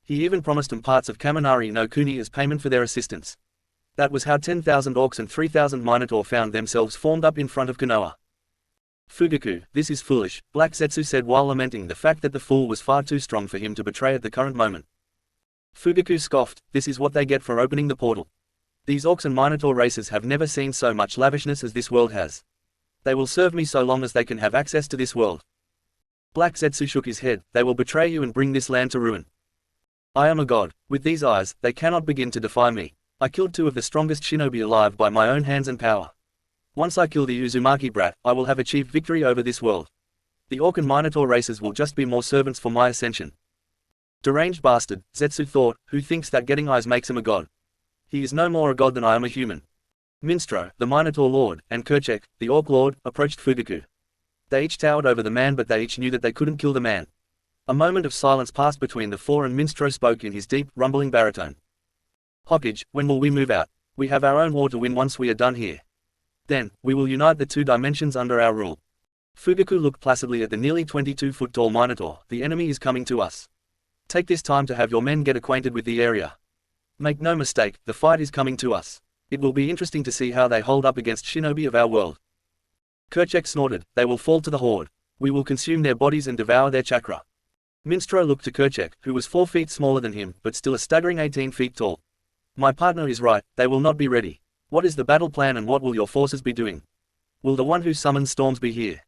He even promised them parts of Kaminari no Kuni as payment for their assistance. That was how 10,000 Orcs and 3,000 Minotaur found themselves formed up in front of Konoha. Fugaku, this is foolish, Black Zetsu said while lamenting the fact that the fool was far too strong for him to betray at the current moment. Fugaku scoffed, this is what they get for opening the portal. These Orcs and Minotaur races have never seen so much lavishness as this world has. They will serve me so long as they can have access to this world. Black Zetsu shook his head, they will betray you and bring this land to ruin. I am a god. With these eyes, they cannot begin to defy me. I killed 2 of the strongest shinobi alive by my own hands and power. Once I kill the Uzumaki brat, I will have achieved victory over this world. The Orc and Minotaur races will just be more servants for my ascension. Deranged bastard, Zetsu thought, who thinks that getting eyes makes him a god? He is no more a god than I am a human. Minstro, the Minotaur Lord, and Kerchak, the Orc Lord, approached Fugaku. They each towered over the man but they each knew that they couldn't kill the man. A moment of silence passed between the four and Minstro spoke in his deep, rumbling baritone. Hokage, when will we move out? We have our own war to win once we are done here. Then, we will unite the 2 dimensions under our rule. Fugaku looked placidly at the nearly 22-foot-tall Minotaur. The enemy is coming to us. Take this time to have your men get acquainted with the area. Make no mistake, the fight is coming to us. It will be interesting to see how they hold up against shinobi of our world. Kerchak snorted, they will fall to the horde. We will consume their bodies and devour their chakra. Minstro looked to Kerchak, who was 4 feet smaller than him, but still a staggering 18 feet tall. My partner is right, they will not be ready. What is the battle plan and what will your forces be doing? Will the one who summons storms be here?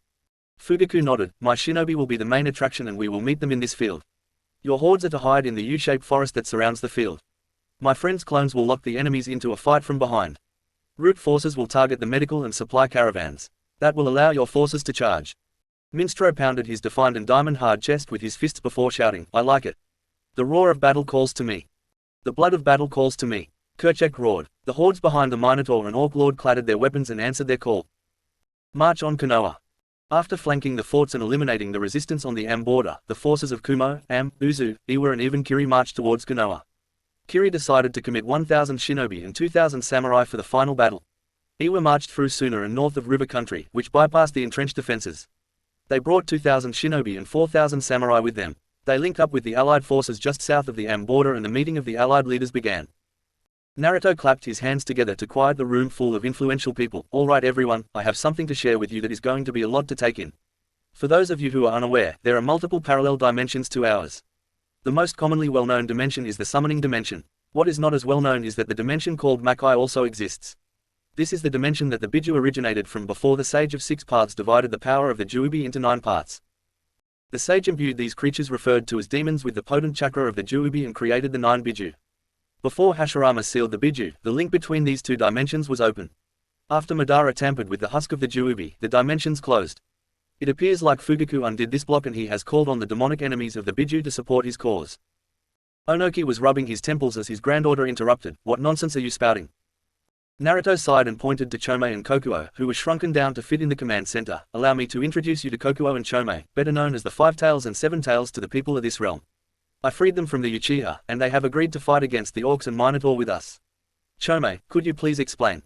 Fugaku nodded, my shinobi will be the main attraction and we will meet them in this field. Your hordes are to hide in the U-shaped forest that surrounds the field. My friend's clones will lock the enemies into a fight from behind. Root forces will target the medical and supply caravans. That will allow your forces to charge. Minstro pounded his defined and diamond-hard chest with his fists before shouting, I like it. The roar of battle calls to me. The blood of battle calls to me. Kerchak roared. The hordes behind the Minotaur and Orc Lord clattered their weapons and answered their call. March on Konoha. After flanking the forts and eliminating the resistance on the Am border, the forces of Kumo, Am, Uzu, Iwa and even Kiri marched towards Konoha. Kiri decided to commit 1,000 shinobi and 2,000 samurai for the final battle. Iwa marched through Suna and north of river country, which bypassed the entrenched defenses. They brought 2,000 shinobi and 4,000 samurai with them. They linked up with the allied forces just south of the Am border and the meeting of the allied leaders began. Naruto clapped his hands together to quiet the room full of influential people. All right everyone, I have something to share with you that is going to be a lot to take in. For those of you who are unaware, there are multiple parallel dimensions to ours. The most commonly well-known dimension is the summoning dimension. What is not as well known is that the dimension called Makai also exists. This is the dimension that the Biju originated from before the Sage of 6 Paths divided the power of the Juubi into 9 parts. The sage imbued these creatures referred to as demons with the potent chakra of the Juubi and created the 9 Biju. Before Hashirama sealed the Biju, the link between these 2 dimensions was open. After Madara tampered with the husk of the Juubi, the dimensions closed. It appears like Fugaku undid this block and he has called on the demonic enemies of the Biju to support his cause. Onoki was rubbing his temples as his granddaughter interrupted, what nonsense are you spouting? Naruto sighed and pointed to Chomei and Kokuo, who were shrunken down to fit in the command center. Allow me to introduce you to Kokuo and Chomei, better known as the 5 Tails and 7 Tails to the people of this realm. I freed them from the Uchiha, and they have agreed to fight against the orcs and Minotaur with us. Chome, could you please explain?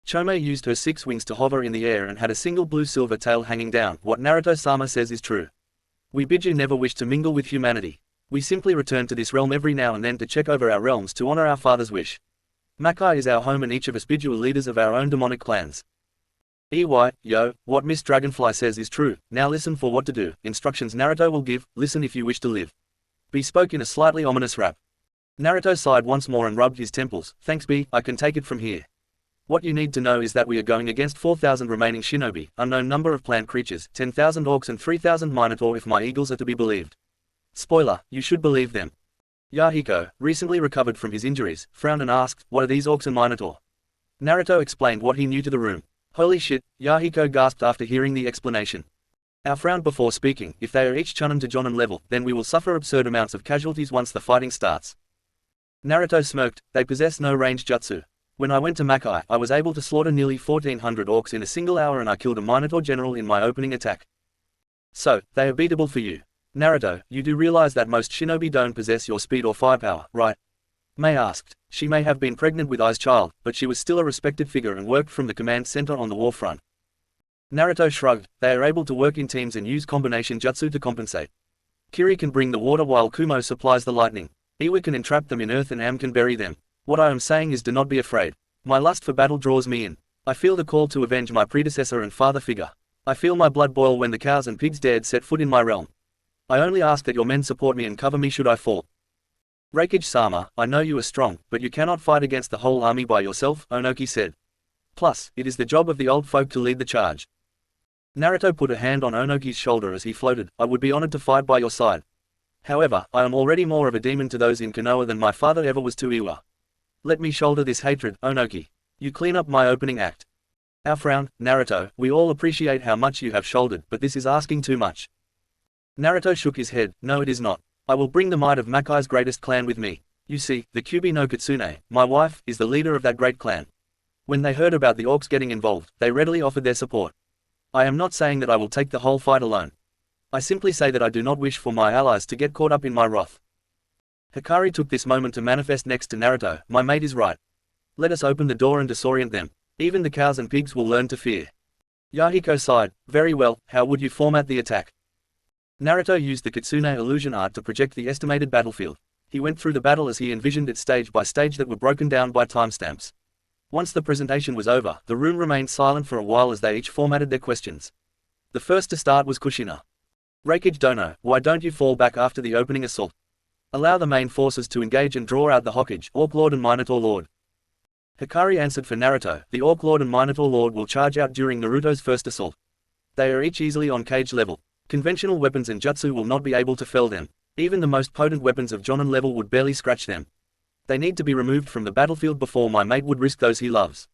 Chome used her 6 wings to hover in the air and had a single blue-silver tail hanging down. What Naruto-sama says is true. We biju never wish to mingle with humanity. We simply return to this realm every now and then to check over our realms to honor our father's wish. Makai is our home and each of us biju are leaders of our own demonic clans. Yo, what Miss Dragonfly says is true. Now listen for what to do. Instructions Naruto will give, listen if you wish to live. B spoke in a slightly ominous rap. Naruto sighed once more and rubbed his temples. Thanks B, I can take it from here. What you need to know is that we are going against 4,000 remaining shinobi, unknown number of plant creatures, 10,000 orcs and 3,000 Minotaur if my eagles are to be believed. Spoiler, you should believe them. Yahiko, recently recovered from his injuries, frowned and asked, what are these orcs and Minotaur? Naruto explained what he knew to the room. Holy shit, Yahiko gasped after hearing the explanation. Our frowned before speaking, if they are each chunin to jonin level, then we will suffer absurd amounts of casualties once the fighting starts. Naruto smirked, they possess no range jutsu. When I went to Makai, I was able to slaughter nearly 1,400 orcs in a single hour and I killed a Minotaur general in my opening attack. So, they are beatable for you. Naruto, you do realize that most shinobi don't possess your speed or firepower, right? Mei asked. She may have been pregnant with Ai's child, but she was still a respected figure and worked from the command center on the war front. Naruto shrugged, they are able to work in teams and use combination jutsu to compensate. Kiri can bring the water while Kumo supplies the lightning. Iwa can entrap them in earth and Am can bury them. What I am saying is do not be afraid. My lust for battle draws me in. I feel the call to avenge my predecessor and father figure. I feel my blood boil when the cows and pigs dared set foot in my realm. I only ask that your men support me and cover me should I fall. Refuge-sama, I know you are strong, but you cannot fight against the whole army by yourself, Onoki said. Plus, it is the job of the old folk to lead the charge. Naruto put a hand on Onoki's shoulder as he floated, I would be honored to fight by your side. However, I am already more of a demon to those in Konoha than my father ever was to Iwa. Let me shoulder this hatred, Onoki. You clean up my opening act. Our frown, Naruto, we all appreciate how much you have shouldered, but this is asking too much. Naruto shook his head, no it is not. I will bring the might of Makai's greatest clan with me. You see, the Kyubi no Kitsune, my wife, is the leader of that great clan. When they heard about the orcs getting involved, they readily offered their support. I am not saying that I will take the whole fight alone. I simply say that I do not wish for my allies to get caught up in my wrath. Hikari took this moment to manifest next to Naruto, my mate is right. Let us open the door and disorient them. Even the cows and pigs will learn to fear. Yahiko sighed, very well, how would you format the attack? Naruto used the Kitsune illusion art to project the estimated battlefield. He went through the battle as he envisioned it stage by stage that were broken down by timestamps. Once the presentation was over, the room remained silent for a while as they each formatted their questions. The first to start was Kushina. Reikage Dono, why don't you fall back after the opening assault? Allow the main forces to engage and draw out the Hokage, Orc Lord and Minotaur Lord. Hikari answered for Naruto, the Orc Lord and Minotaur Lord will charge out during Naruto's first assault. They are each easily on cage level. Conventional weapons and jutsu will not be able to fell them. Even the most potent weapons of Jonin level would barely scratch them. They need to be removed from the battlefield before my mate would risk those he loves.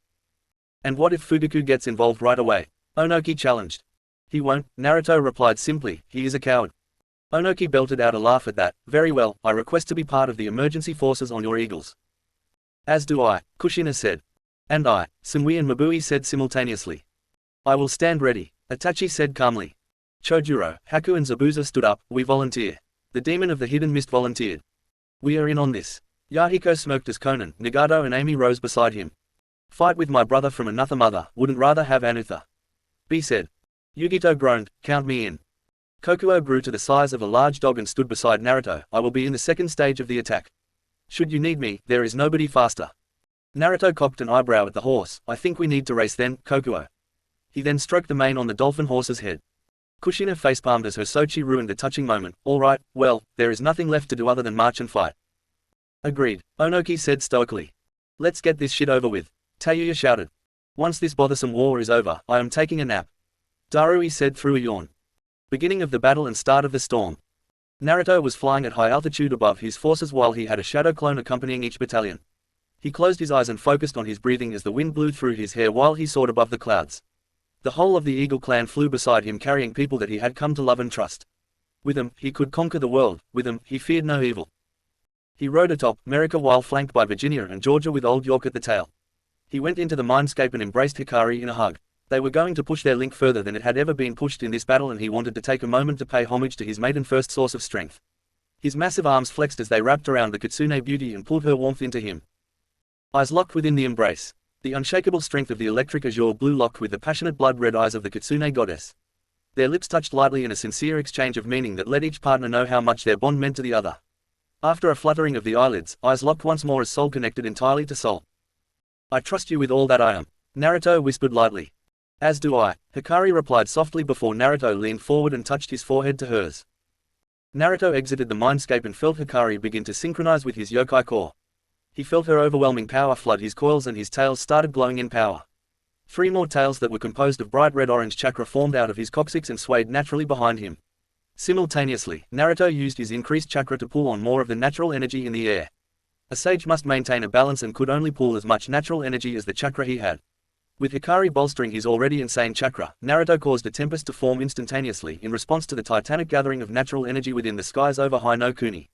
And what if Fugaku gets involved right away? Onoki challenged. He won't, Naruto replied simply, he is a coward. Onoki belted out a laugh at that, very well, I request to be part of the emergency forces on your eagles. As do I, Kushina said. And I, Sumui and Mabui said simultaneously. I will stand ready, Itachi said calmly. Chojuro, Haku and Zabuza stood up, we volunteer. The demon of the hidden mist volunteered. We are in on this. Yahiko smirked as Konan, Nagato and Amy rose beside him. Fight with my brother from another mother, wouldn't rather have Anutha. B said. Yugito groaned, count me in. Kokuo grew to the size of a large dog and stood beside Naruto, I will be in the second stage of the attack. Should you need me, there is nobody faster. Naruto cocked an eyebrow at the horse, I think we need to race then, Kokuo. He then stroked the mane on the dolphin horse's head. Kushina facepalmed as her Sochi ruined the touching moment. Alright, well, there is nothing left to do other than march and fight. Agreed, Onoki said stoically. Let's get this shit over with. Tayuya shouted. Once this bothersome war is over, I am taking a nap. Darui said through a yawn. Beginning of the battle and start of the storm. Naruto was flying at high altitude above his forces while he had a shadow clone accompanying each battalion. He closed his eyes and focused on his breathing as the wind blew through his hair while he soared above the clouds. The whole of the Eagle clan flew beside him carrying people that he had come to love and trust. With them, he could conquer the world, with them, he feared no evil. He rode atop America while flanked by Virginia and Georgia with Old York at the tail. He went into the mindscape and embraced Hikari in a hug. They were going to push their link further than it had ever been pushed in this battle and he wanted to take a moment to pay homage to his maiden first source of strength. His massive arms flexed as they wrapped around the kitsune beauty and pulled her warmth into him. Eyes locked within the embrace. The unshakable strength of the electric azure blue locked with the passionate blood-red eyes of the kitsune goddess. Their lips touched lightly in a sincere exchange of meaning that let each partner know how much their bond meant to the other. After a fluttering of the eyelids, eyes locked once more as soul connected entirely to soul. "I trust you with all that I am," Naruto whispered lightly. "As do I," Hikari replied softly before Naruto leaned forward and touched his forehead to hers. Naruto exited the mindscape and felt Hikari begin to synchronize with his yokai core. He felt her overwhelming power flood his coils and his tails started glowing in power. 3 more tails that were composed of bright red-orange chakra formed out of his coccyx and swayed naturally behind him. Simultaneously, Naruto used his increased chakra to pull on more of the natural energy in the air. A sage must maintain a balance and could only pull as much natural energy as the chakra he had. With Hikari bolstering his already insane chakra, Naruto caused a tempest to form instantaneously in response to the titanic gathering of natural energy within the skies over Hino Kuni.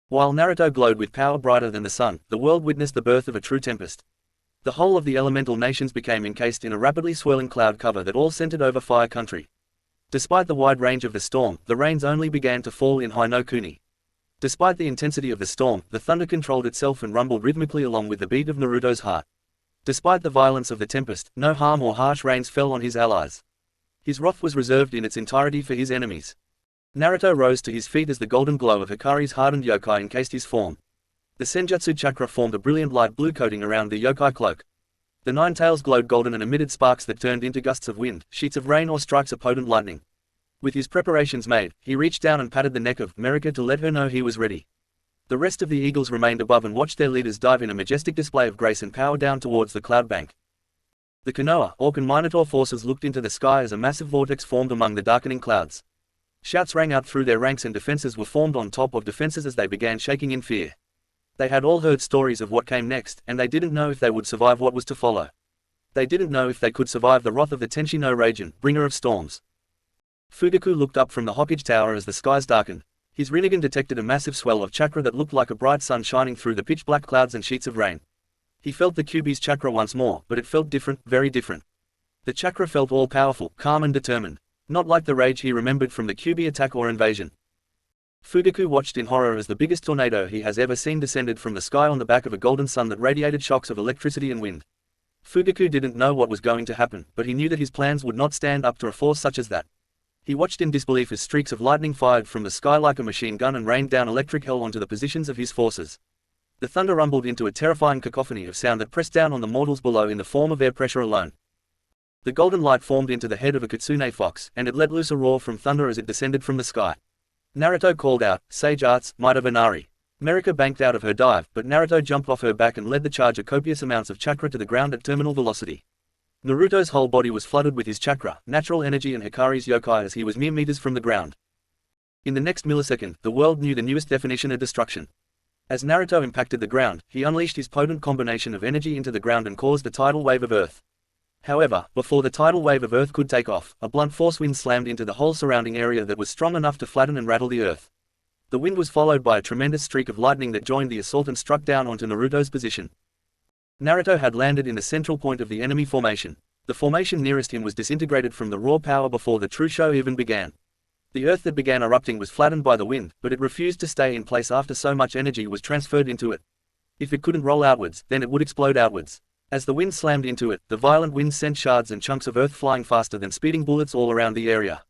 While Naruto glowed with power brighter than the sun, the world witnessed the birth of a true tempest. The whole of the elemental nations became encased in a rapidly swirling cloud cover that all centered over Fire Country. Despite the wide range of the storm, the rains only began to fall in Hino Kuni. Despite the intensity of the storm, the thunder controlled itself and rumbled rhythmically along with the beat of Naruto's heart. Despite the violence of the tempest, no harm or harsh rains fell on his allies. His wrath was reserved in its entirety for his enemies. Naruto rose to his feet as the golden glow of Hikari's hardened yokai encased his form. The Senjutsu chakra formed a brilliant light blue coating around the yokai cloak. The 9 tails glowed golden and emitted sparks that turned into gusts of wind, sheets of rain or strikes of potent lightning. With his preparations made, he reached down and patted the neck of Merika to let her know he was ready. The rest of the eagles remained above and watched their leaders dive in a majestic display of grace and power down towards the cloud bank. The Konoha, Orc and Minotaur forces looked into the sky as a massive vortex formed among the darkening clouds. Shouts rang out through their ranks and defenses were formed on top of defenses as they began shaking in fear. They had all heard stories of what came next, and they didn't know if they would survive what was to follow. They didn't know if they could survive the wrath of the Tenshi no Raijin, bringer of storms. Fugaku looked up from the Hokage Tower as the skies darkened. His Rinnegan detected a massive swell of chakra that looked like a bright sun shining through the pitch-black clouds and sheets of rain. He felt the Kyuubi's chakra once more, but it felt different, very different. The chakra felt all-powerful, calm and determined. Not like the rage he remembered from the Kyuubi attack or invasion. Fugaku watched in horror as the biggest tornado he has ever seen descended from the sky on the back of a golden sun that radiated shocks of electricity and wind. Fugaku didn't know what was going to happen, but he knew that his plans would not stand up to a force such as that. He watched in disbelief as streaks of lightning fired from the sky like a machine gun and rained down electric hell onto the positions of his forces. The thunder rumbled into a terrifying cacophony of sound that pressed down on the mortals below in the form of air pressure alone. The golden light formed into the head of a kitsune fox, and it let loose a roar from thunder as it descended from the sky. Naruto called out, "Sage arts, might of Inari." Merika banked out of her dive, but Naruto jumped off her back and led the charge of copious amounts of chakra to the ground at terminal velocity. Naruto's whole body was flooded with his chakra, natural energy and Hikari's yokai as he was mere meters from the ground. In the next millisecond, the world knew the newest definition of destruction. As Naruto impacted the ground, he unleashed his potent combination of energy into the ground and caused a tidal wave of earth. However, before the tidal wave of earth could take off, a blunt force wind slammed into the whole surrounding area that was strong enough to flatten and rattle the earth. The wind was followed by a tremendous streak of lightning that joined the assault and struck down onto Naruto's position. Naruto had landed in the central point of the enemy formation. The formation nearest him was disintegrated from the raw power before the true show even began. The earth that began erupting was flattened by the wind, but it refused to stay in place after so much energy was transferred into it. If it couldn't roll outwards, then it would explode outwards. As the wind slammed into it, the violent wind sent shards and chunks of earth flying faster than speeding bullets all around the area.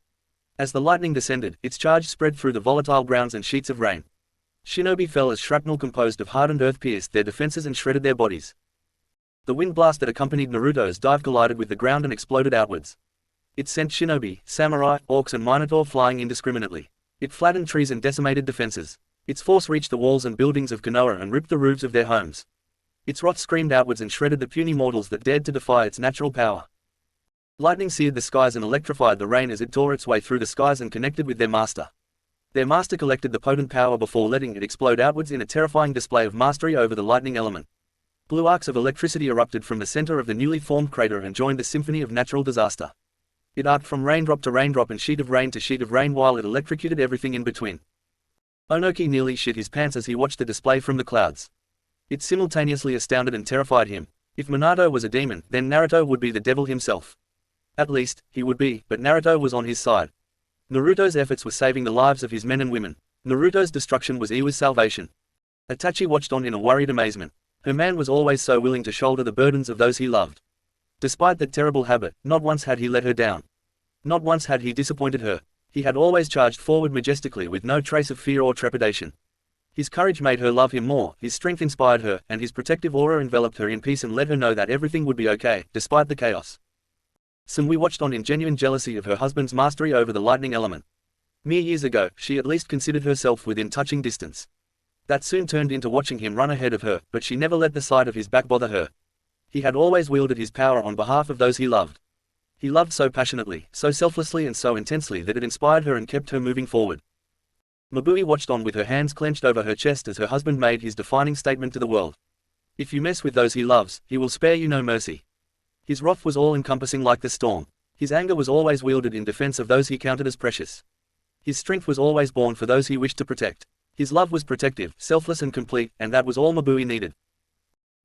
As the lightning descended, its charge spread through the volatile grounds and sheets of rain. Shinobi fell as shrapnel composed of hardened earth pierced their defenses and shredded their bodies. The wind blast that accompanied Naruto's dive collided with the ground and exploded outwards. It sent shinobi, samurai, orcs and minotaur flying indiscriminately. It flattened trees and decimated defenses. Its force reached the walls and buildings of Konoha and ripped the roofs of their homes. Its wrath screamed outwards and shredded the puny mortals that dared to defy its natural power. Lightning seared the skies and electrified the rain as it tore its way through the skies and connected with their master. Their master collected the potent power before letting it explode outwards in a terrifying display of mastery over the lightning element. Blue arcs of electricity erupted from the center of the newly formed crater and joined the symphony of natural disaster. It arced from raindrop to raindrop and sheet of rain to sheet of rain while it electrocuted everything in between. Onoki nearly shit his pants as he watched the display from the clouds. It simultaneously astounded and terrified him. If Minato was a demon, then Naruto would be the devil himself. At least, he would be, but Naruto was on his side. Naruto's efforts were saving the lives of his men and women. Naruto's destruction was Iwa's salvation. Itachi watched on in a worried amazement. Her man was always so willing to shoulder the burdens of those he loved. Despite that terrible habit, not once had he let her down. Not once had he disappointed her. He had always charged forward majestically with no trace of fear or trepidation. His courage made her love him more, his strength inspired her, and his protective aura enveloped her in peace and let her know that everything would be okay, despite the chaos. Sunwi watched on in genuine jealousy of her husband's mastery over the lightning element. Mere years ago, she at least considered herself within touching distance. That soon turned into watching him run ahead of her, but she never let the sight of his back bother her. He had always wielded his power on behalf of those he loved. He loved so passionately, so selflessly and so intensely that it inspired her and kept her moving forward. Mabui watched on with her hands clenched over her chest as her husband made his defining statement to the world. If you mess with those he loves, he will spare you no mercy. His wrath was all-encompassing like the storm. His anger was always wielded in defense of those he counted as precious. His strength was always born for those he wished to protect. His love was protective, selfless and complete, and that was all Mabui needed.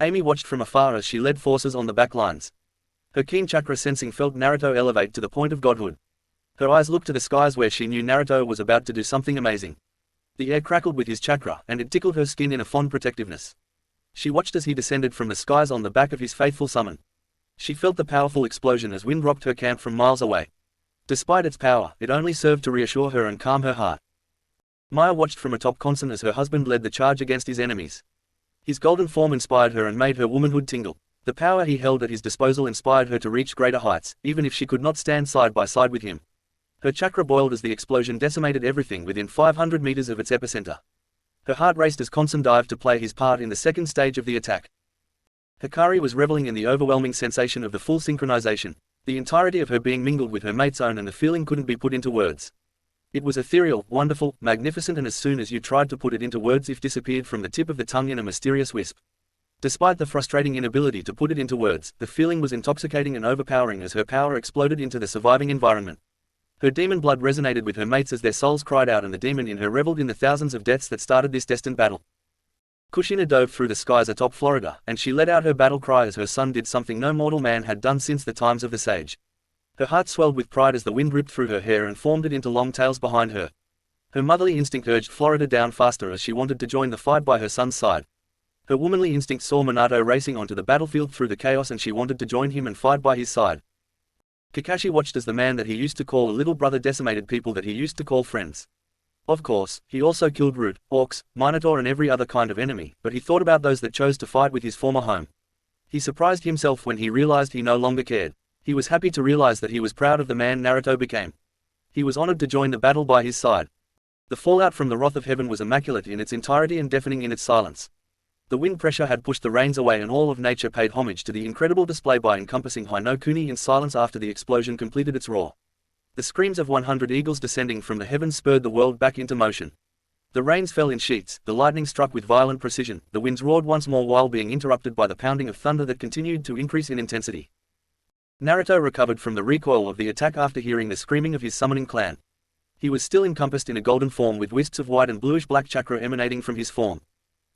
Amy watched from afar as she led forces on the back lines. Her keen chakra sensing felt Naruto elevate to the point of godhood. Her eyes looked to the skies where she knew Naruto was about to do something amazing. The air crackled with his chakra, and it tickled her skin in a fond protectiveness. She watched as he descended from the skies on the back of his faithful summon. She felt the powerful explosion as wind rocked her camp from miles away. Despite its power, it only served to reassure her and calm her heart. Maya watched from atop Constant as her husband led the charge against his enemies. His golden form inspired her and made her womanhood tingle. The power he held at his disposal inspired her to reach greater heights, even if she could not stand side by side with him. Her chakra boiled as the explosion decimated everything within 500 meters of its epicenter. Her heart raced as Constant dived to play his part in the second stage of the attack. Hikari was reveling in the overwhelming sensation of the full synchronization. The entirety of her being mingled with her mate's own, and the feeling couldn't be put into words. It was ethereal, wonderful, magnificent, and as soon as you tried to put it into words, it disappeared from the tip of the tongue in a mysterious wisp. Despite the frustrating inability to put it into words, the feeling was intoxicating and overpowering as her power exploded into the surviving environment. Her demon blood resonated with her mates as their souls cried out, and the demon in her reveled in the thousands of deaths that started this destined battle. Kushina dove through the skies atop Florida, and she let out her battle cry as her son did something no mortal man had done since the times of the sage. Her heart swelled with pride as the wind ripped through her hair and formed it into long tails behind her. Her motherly instinct urged Florida down faster as she wanted to join the fight by her son's side. Her womanly instinct saw Minato racing onto the battlefield through the chaos, and she wanted to join him and fight by his side. Kakashi watched as the man that he used to call a little brother decimated people that he used to call friends. Of course, he also killed Root, Orcs, Minotaur and every other kind of enemy, but he thought about those that chose to fight with his former home. He surprised himself when he realized he no longer cared. He was happy to realize that he was proud of the man Naruto became. He was honored to join the battle by his side. The fallout from the wrath of heaven was immaculate in its entirety and deafening in its silence. The wind pressure had pushed the rains away, and all of nature paid homage to the incredible display by encompassing Hinokuni in silence after the explosion completed its roar. The screams of 100 eagles descending from the heavens spurred the world back into motion. The rains fell in sheets, the lightning struck with violent precision, the winds roared once more while being interrupted by the pounding of thunder that continued to increase in intensity. Naruto recovered from the recoil of the attack after hearing the screaming of his summoning clan. He was still encompassed in a golden form with wisps of white and bluish-black chakra emanating from his form.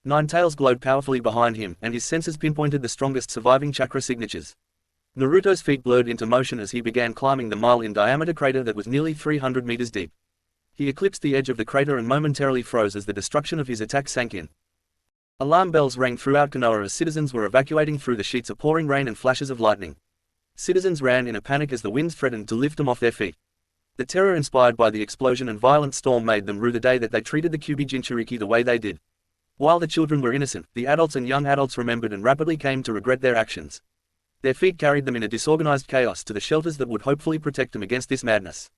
9 tails glowed powerfully behind him, and his senses pinpointed the strongest surviving chakra signatures. Naruto's feet blurred into motion as he began climbing the mile-in-diameter crater that was nearly 300 meters deep. He eclipsed the edge of the crater and momentarily froze as the destruction of his attack sank in. Alarm bells rang throughout Konoha as citizens were evacuating through the sheets of pouring rain and flashes of lightning. Citizens ran in a panic as the winds threatened to lift them off their feet. The terror inspired by the explosion and violent storm made them rue the day that they treated the Kyuubi Jinchuriki the way they did. While the children were innocent, the adults and young adults remembered and rapidly came to regret their actions. Their feet carried them in a disorganized chaos to the shelters that would hopefully protect them against this madness.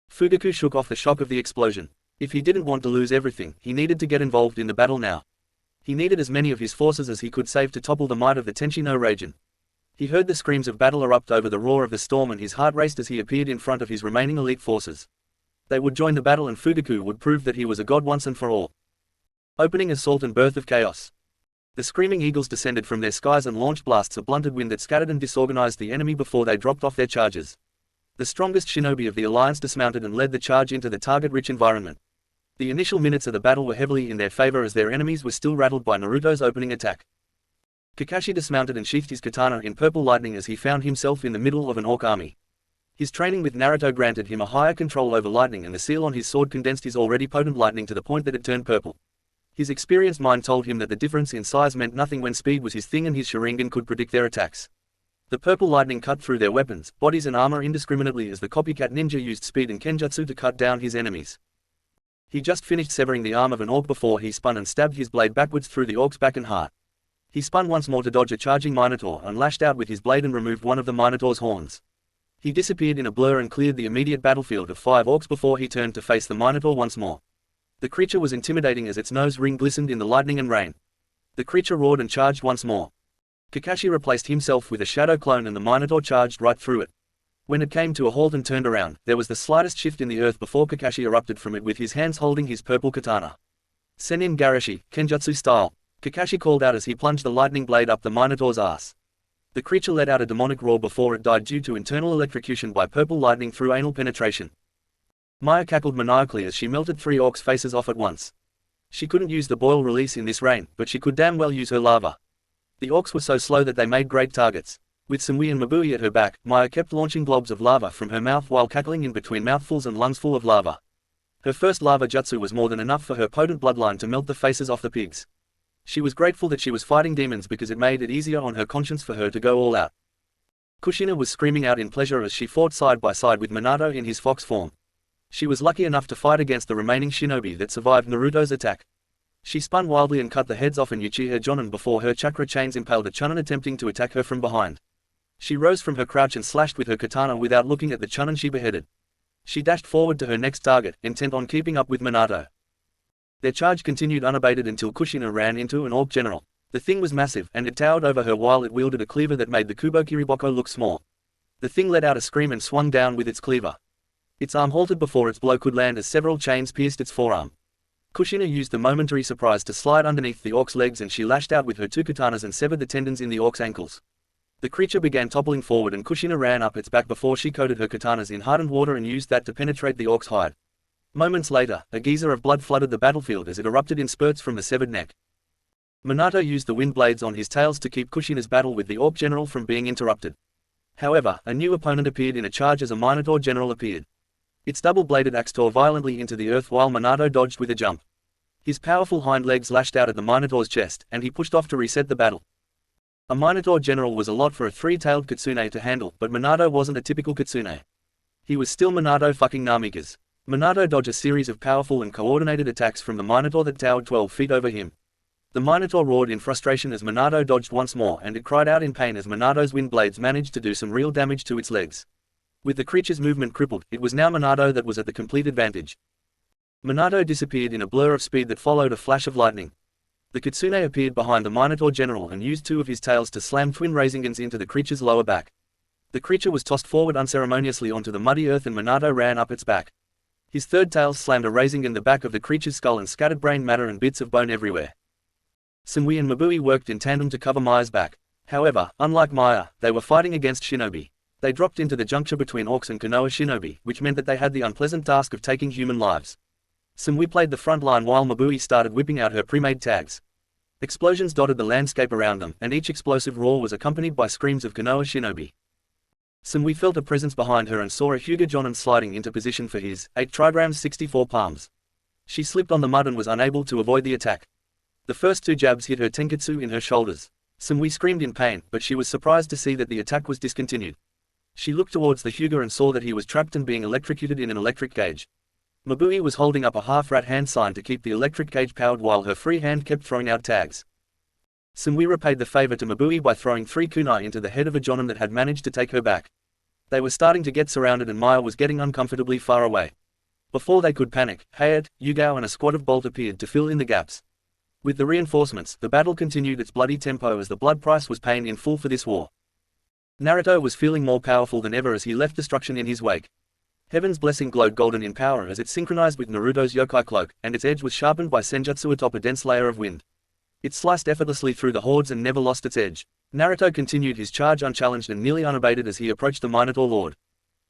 Fugaku shook off the shock of the explosion. If he didn't want to lose everything, he needed to get involved in the battle now. He needed as many of his forces as he could save to topple the might of the Tenshi no Raijin. He heard the screams of battle erupt over the roar of the storm, and his heart raced as he appeared in front of his remaining elite forces. They would join the battle, and Fugaku would prove that he was a god once and for all. Opening assault and birth of chaos. The screaming eagles descended from their skies and launched blasts of blunted wind that scattered and disorganized the enemy before they dropped off their charges. The strongest shinobi of the alliance dismounted and led the charge into the target-rich environment. The initial minutes of the battle were heavily in their favor as their enemies were still rattled by Naruto's opening attack. Kakashi dismounted and sheathed his katana in purple lightning as he found himself in the middle of an orc army. His training with Naruto granted him a higher control over lightning, and the seal on his sword condensed his already potent lightning to the point that it turned purple. His experienced mind told him that the difference in size meant nothing when speed was his thing and his Sharingan could predict their attacks. The purple lightning cut through their weapons, bodies and armor indiscriminately as the copycat ninja used speed and kenjutsu to cut down his enemies. He just finished severing the arm of an orc before he spun and stabbed his blade backwards through the orc's back and heart. He spun once more to dodge a charging Minotaur and lashed out with his blade and removed one of the Minotaur's horns. He disappeared in a blur and cleared the immediate battlefield of 5 orcs before he turned to face the Minotaur once more. The creature was intimidating as its nose ring glistened in the lightning and rain. The creature roared and charged once more. Kakashi replaced himself with a shadow clone and the Minotaur charged right through it. When it came to a halt and turned around, there was the slightest shift in the earth before Kakashi erupted from it with his hands holding his purple katana. Senin Garashi, Kenjutsu style, Kakashi called out as he plunged the lightning blade up the Minotaur's ass. The creature let out a demonic roar before it died due to internal electrocution by purple lightning through anal penetration. Maya cackled maniacally as she melted 3 orcs' faces off at once. She couldn't use the boil release in this rain, but she could damn well use her lava. The orcs were so slow that they made great targets. With Sumui and Mabui at her back, Maya kept launching globs of lava from her mouth while cackling in between mouthfuls and lungs full of lava. Her first lava jutsu was more than enough for her potent bloodline to melt the faces off the pigs. She was grateful that she was fighting demons because it made it easier on her conscience for her to go all out. Kushina was screaming out in pleasure as she fought side by side with Minato in his fox form. She was lucky enough to fight against the remaining shinobi that survived Naruto's attack. She spun wildly and cut the heads off an Uchiha Jonin before her chakra chains impaled a Chunin attempting to attack her from behind. She rose from her crouch and slashed with her katana without looking at the Chunin she beheaded. She dashed forward to her next target, intent on keeping up with Minato. Their charge continued unabated until Kushina ran into an orc general. The thing was massive, and it towered over her while it wielded a cleaver that made the Kubokiriboko look small. The thing let out a scream and swung down with its cleaver. Its arm halted before its blow could land as several chains pierced its forearm. Kushina used the momentary surprise to slide underneath the orc's legs, and she lashed out with her 2 katanas and severed the tendons in the orc's ankles. The creature began toppling forward and Kushina ran up its back before she coated her katanas in hardened water and used that to penetrate the orc's hide. Moments later, a geyser of blood flooded the battlefield as it erupted in spurts from the severed neck. Minato used the wind blades on his tails to keep Kushina's battle with the orc general from being interrupted. However, a new opponent appeared in a charge as a Minotaur general appeared. Its double-bladed axe tore violently into the earth while Minato dodged with a jump. His powerful hind legs lashed out at the Minotaur's chest, and he pushed off to reset the battle. A Minotaur general was a lot for a 3-tailed kitsune to handle, but Minato wasn't a typical kitsune. He was still Minato fucking Namikaze. Minato dodged a series of powerful and coordinated attacks from the Minotaur that towered 12 feet over him. The Minotaur roared in frustration as Minato dodged once more, and it cried out in pain as Minato's wind blades managed to do some real damage to its legs. With the creature's movement crippled, it was now Minato that was at the complete advantage. Minato disappeared in a blur of speed that followed a flash of lightning. The kitsune appeared behind the Minotaur general and used 2 of his tails to slam twin rasengans into the creature's lower back. The creature was tossed forward unceremoniously onto the muddy earth and Minato ran up its back. His 3rd tail slammed a rasengan in the back of the creature's skull and scattered brain matter and bits of bone everywhere. Sumui and Mabui worked in tandem to cover Maya's back. However, unlike Maya, they were fighting against shinobi. They dropped into the juncture between orcs and Konoha shinobi, which meant that they had the unpleasant task of taking human lives. Sumui played the front line while Mabui started whipping out her pre-made tags. Explosions dotted the landscape around them, and each explosive roar was accompanied by screams of Konoha shinobi. Sumui felt a presence behind her and saw a Hyuga Jonin sliding into position for his 8 trigrams 64 palms. She slipped on the mud and was unable to avoid the attack. The first 2 jabs hit her tenketsu in her shoulders. Sumui screamed in pain, but she was surprised to see that the attack was discontinued. She looked towards the Hyuga and saw that he was trapped and being electrocuted in an electric cage. Mabui was holding up a half-rat hand sign to keep the electric cage powered while her free hand kept throwing out tags. Sumui repaid the favor to Mabui by throwing 3 kunai into the head of a Jonin that had managed to take her back. They were starting to get surrounded and Maya was getting uncomfortably far away. Before they could panic, Hayate, Yugao and a squad of Bolt appeared to fill in the gaps. With the reinforcements, the battle continued its bloody tempo as the blood price was paying in full for this war. Naruto was feeling more powerful than ever as he left destruction in his wake. Heaven's blessing glowed golden in power as it synchronized with Naruto's yokai cloak, and its edge was sharpened by senjutsu atop a dense layer of wind. It sliced effortlessly through the hordes and never lost its edge. Naruto continued his charge unchallenged and nearly unabated as he approached the Minotaur Lord.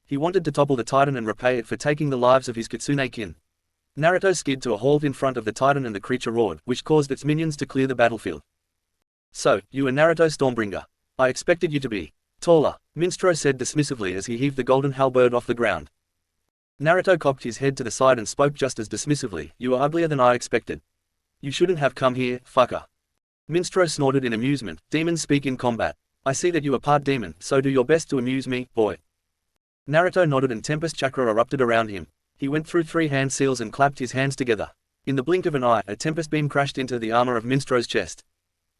He wanted to topple the Titan and repay it for taking the lives of his kitsune kin. Naruto skid to a halt in front of the Titan and the creature roared, which caused its minions to clear the battlefield. "So, you are Naruto Stormbringer. I expected you to be taller, Minstrel said dismissively as he heaved the golden halberd off the ground. Naruto cocked his head to the side and spoke just as dismissively, "You are uglier than I expected. You shouldn't have come here, fucker." Minstrel snorted in amusement, "Demons speak in combat. I see that you are part demon, so do your best to amuse me, boy." Naruto nodded and Tempest chakra erupted around him. He went through 3 hand seals and clapped his hands together. In the blink of an eye, a Tempest beam crashed into the armor of Minstrel's chest.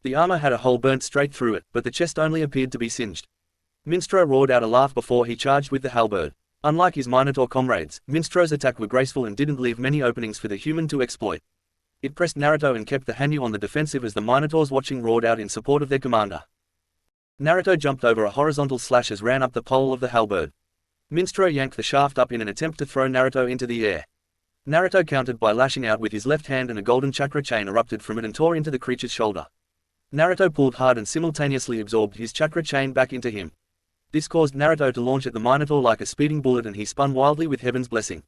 The armor had a hole burnt straight through it, but the chest only appeared to be singed. Minstrel roared out a laugh before he charged with the halberd. Unlike his Minotaur comrades, Minstrel's attack were graceful and didn't leave many openings for the human to exploit. It pressed Naruto and kept the Hanyu on the defensive as the Minotaurs watching roared out in support of their commander. Naruto jumped over a horizontal slash as ran up the pole of the halberd. Minstrel yanked the shaft up in an attempt to throw Naruto into the air. Naruto countered by lashing out with his left hand and a golden chakra chain erupted from it and tore into the creature's shoulder. Naruto pulled hard and simultaneously absorbed his chakra chain back into him. This caused Naruto to launch at the Minotaur like a speeding bullet and he spun wildly with Heaven's blessing.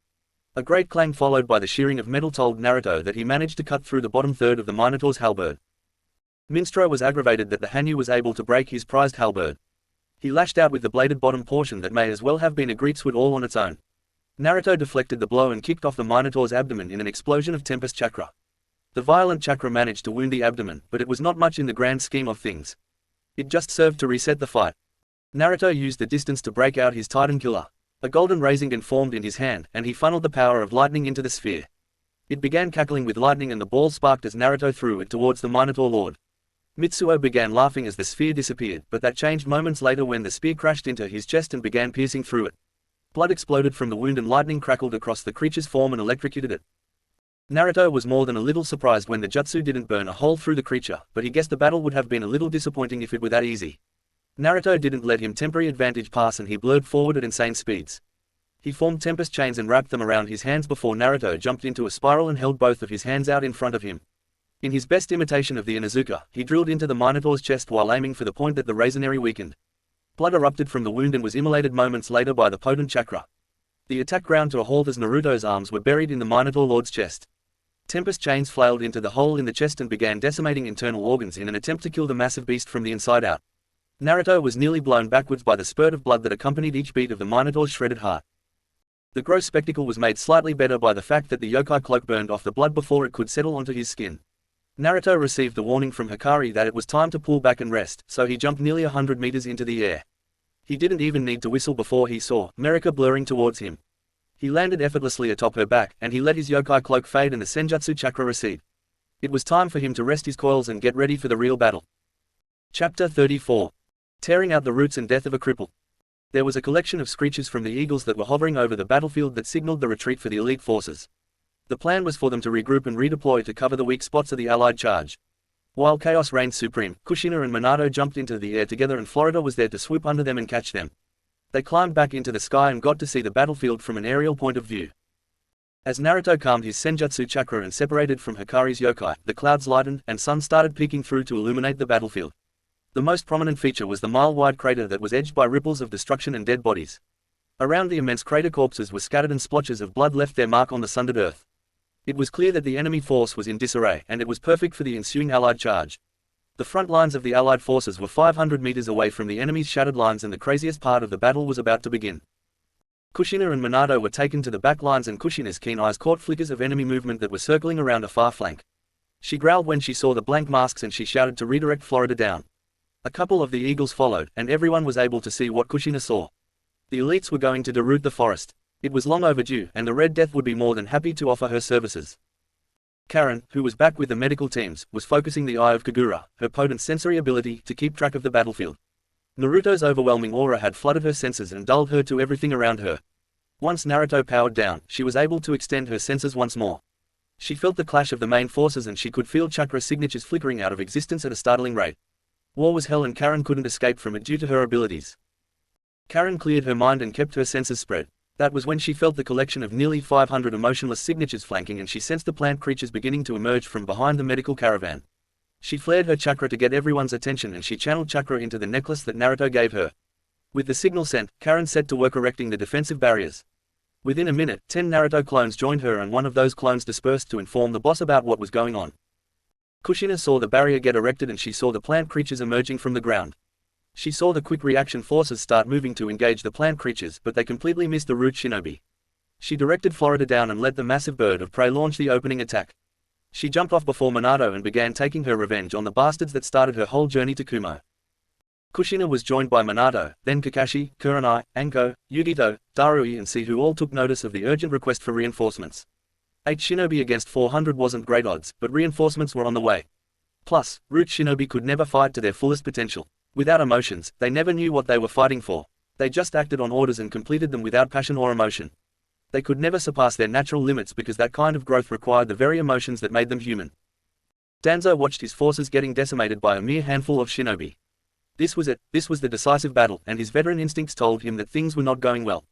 A great clang followed by the shearing of metal told Naruto that he managed to cut through the bottom third of the Minotaur's halberd. Minstrel was aggravated that the Hanyu was able to break his prized halberd. He lashed out with the bladed bottom portion that may as well have been a greasewood all on its own. Naruto deflected the blow and kicked off the Minotaur's abdomen in an explosion of Tempest chakra. The violent chakra managed to wound the abdomen, but it was not much in the grand scheme of things. It just served to reset the fight. Naruto used the distance to break out his Titan Killer. A golden rasengan formed in his hand, and he funneled the power of lightning into the sphere. It began cackling with lightning and the ball sparked as Naruto threw it towards the Minotaur Lord. Mitsuo began laughing as the sphere disappeared, but that changed moments later when the spear crashed into his chest and began piercing through it. Blood exploded from the wound and lightning crackled across the creature's form and electrocuted it. Naruto was more than a little surprised when the jutsu didn't burn a hole through the creature, but he guessed the battle would have been a little disappointing if it were that easy. Naruto didn't let him temporary advantage pass and he blurred forward at insane speeds. He formed Tempest chains and wrapped them around his hands before Naruto jumped into a spiral and held both of his hands out in front of him. In his best imitation of the Inuzuka, he drilled into the Minotaur's chest while aiming for the point that the Rasengan weakened. Blood erupted from the wound and was immolated moments later by the potent chakra. The attack ground to a halt as Naruto's arms were buried in the Minotaur Lord's chest. Tempest chains flailed into the hole in the chest and began decimating internal organs in an attempt to kill the massive beast from the inside out. Naruto was nearly blown backwards by the spurt of blood that accompanied each beat of the Minotaur's shredded heart. The gross spectacle was made slightly better by the fact that the yokai cloak burned off the blood before it could settle onto his skin. Naruto received the warning from Hikari that it was time to pull back and rest, so he jumped nearly 100 meters into the air. He didn't even need to whistle before he saw Marika blurring towards him. He landed effortlessly atop her back, and he let his yokai cloak fade and the senjutsu chakra recede. It was time for him to rest his coils and get ready for the real battle. Chapter 34. Tearing out the roots and death of a cripple. There was a collection of screeches from the eagles that were hovering over the battlefield that signaled the retreat for the elite forces. The plan was for them to regroup and redeploy to cover the weak spots of the allied charge. While chaos reigned supreme, Kushina and Minato jumped into the air together and Florida was there to swoop under them and catch them. They climbed back into the sky and got to see the battlefield from an aerial point of view. As Naruto calmed his senjutsu chakra and separated from Hikari's yokai, the clouds lightened and sun started peeking through to illuminate the battlefield. The most prominent feature was the mile-wide crater that was edged by ripples of destruction and dead bodies. Around the immense crater corpses were scattered and splotches of blood left their mark on the sundered earth. It was clear that the enemy force was in disarray, and it was perfect for the ensuing allied charge. The front lines of the allied forces were 500 meters away from the enemy's shattered lines and the craziest part of the battle was about to begin. Kushina and Minato were taken to the back lines and Kushina's keen eyes caught flickers of enemy movement that were circling around a far flank. She growled when she saw the blank masks and she shouted to redirect Florida down. A couple of the eagles followed, and everyone was able to see what Kushina saw. The elites were going to deroot the forest. It was long overdue, and the Red Death would be more than happy to offer her services. Karen, who was back with the medical teams, was focusing the eye of Kagura, her potent sensory ability, to keep track of the battlefield. Naruto's overwhelming aura had flooded her senses and dulled her to everything around her. Once Naruto powered down, she was able to extend her senses once more. She felt the clash of the main forces and she could feel chakra signatures flickering out of existence at a startling rate. War was hell and Karen couldn't escape from it due to her abilities. Karen cleared her mind and kept her senses spread. That was when she felt the collection of nearly 500 emotionless signatures flanking and she sensed the plant creatures beginning to emerge from behind the medical caravan. She flared her chakra to get everyone's attention and she channeled chakra into the necklace that Naruto gave her. With the signal sent, Karen set to work erecting the defensive barriers. Within a minute, 10 Naruto clones joined her and one of those clones dispersed to inform the boss about what was going on. Kushina saw the barrier get erected and she saw the plant creatures emerging from the ground. She saw the quick reaction forces start moving to engage the plant creatures, but they completely missed the root shinobi. She directed Florida down and let the massive bird of prey launch the opening attack. She jumped off before Minato and began taking her revenge on the bastards that started her whole journey to Kumo. Kushina was joined by Minato, then Kakashi, Kurenai, Anko, Yugito, Darui and C, who all took notice of the urgent request for reinforcements. 8 shinobi against 400 wasn't great odds, but reinforcements were on the way. Plus, root shinobi could never fight to their fullest potential. Without emotions, they never knew what they were fighting for. They just acted on orders and completed them without passion or emotion. They could never surpass their natural limits because that kind of growth required the very emotions that made them human. Danzo watched his forces getting decimated by a mere handful of shinobi. This was it, this was the decisive battle, and his veteran instincts told him that things were not going well.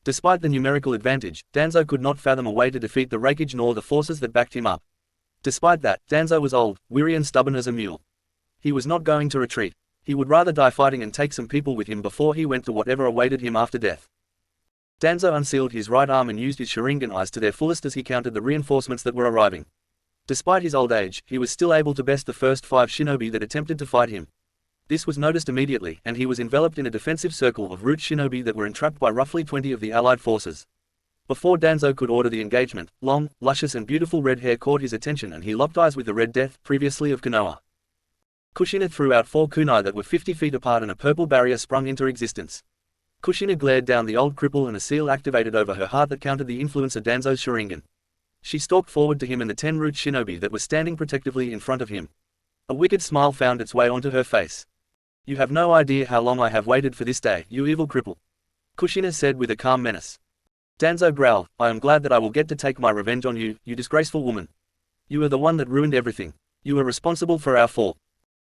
Despite the numerical advantage, Danzo could not fathom a way to defeat the Refuge nor the forces that backed him up. Despite that, Danzo was old, weary and stubborn as a mule. He was not going to retreat. He would rather die fighting and take some people with him before he went to whatever awaited him after death. Danzo unsealed his right arm and used his Sharingan eyes to their fullest as he counted the reinforcements that were arriving. Despite his old age, he was still able to best the first 5 shinobi that attempted to fight him. This was noticed immediately, and he was enveloped in a defensive circle of root shinobi that were entrapped by roughly 20 of the allied forces. Before Danzo could order the engagement, long, luscious and beautiful red hair caught his attention and he locked eyes with the Red Death, previously of Konoha. Kushina threw out 4 kunai that were 50 feet apart and a purple barrier sprung into existence. Kushina glared down the old cripple and a seal activated over her heart that countered the influence of Danzo's Sharingan. She stalked forward to him and the 10 root shinobi that were standing protectively in front of him. A wicked smile found its way onto her face. "You have no idea how long I have waited for this day, you evil cripple," Kushina said with a calm menace. Danzo growled, "I am glad that I will get to take my revenge on you, you disgraceful woman. You are the one that ruined everything. You are responsible for our fall."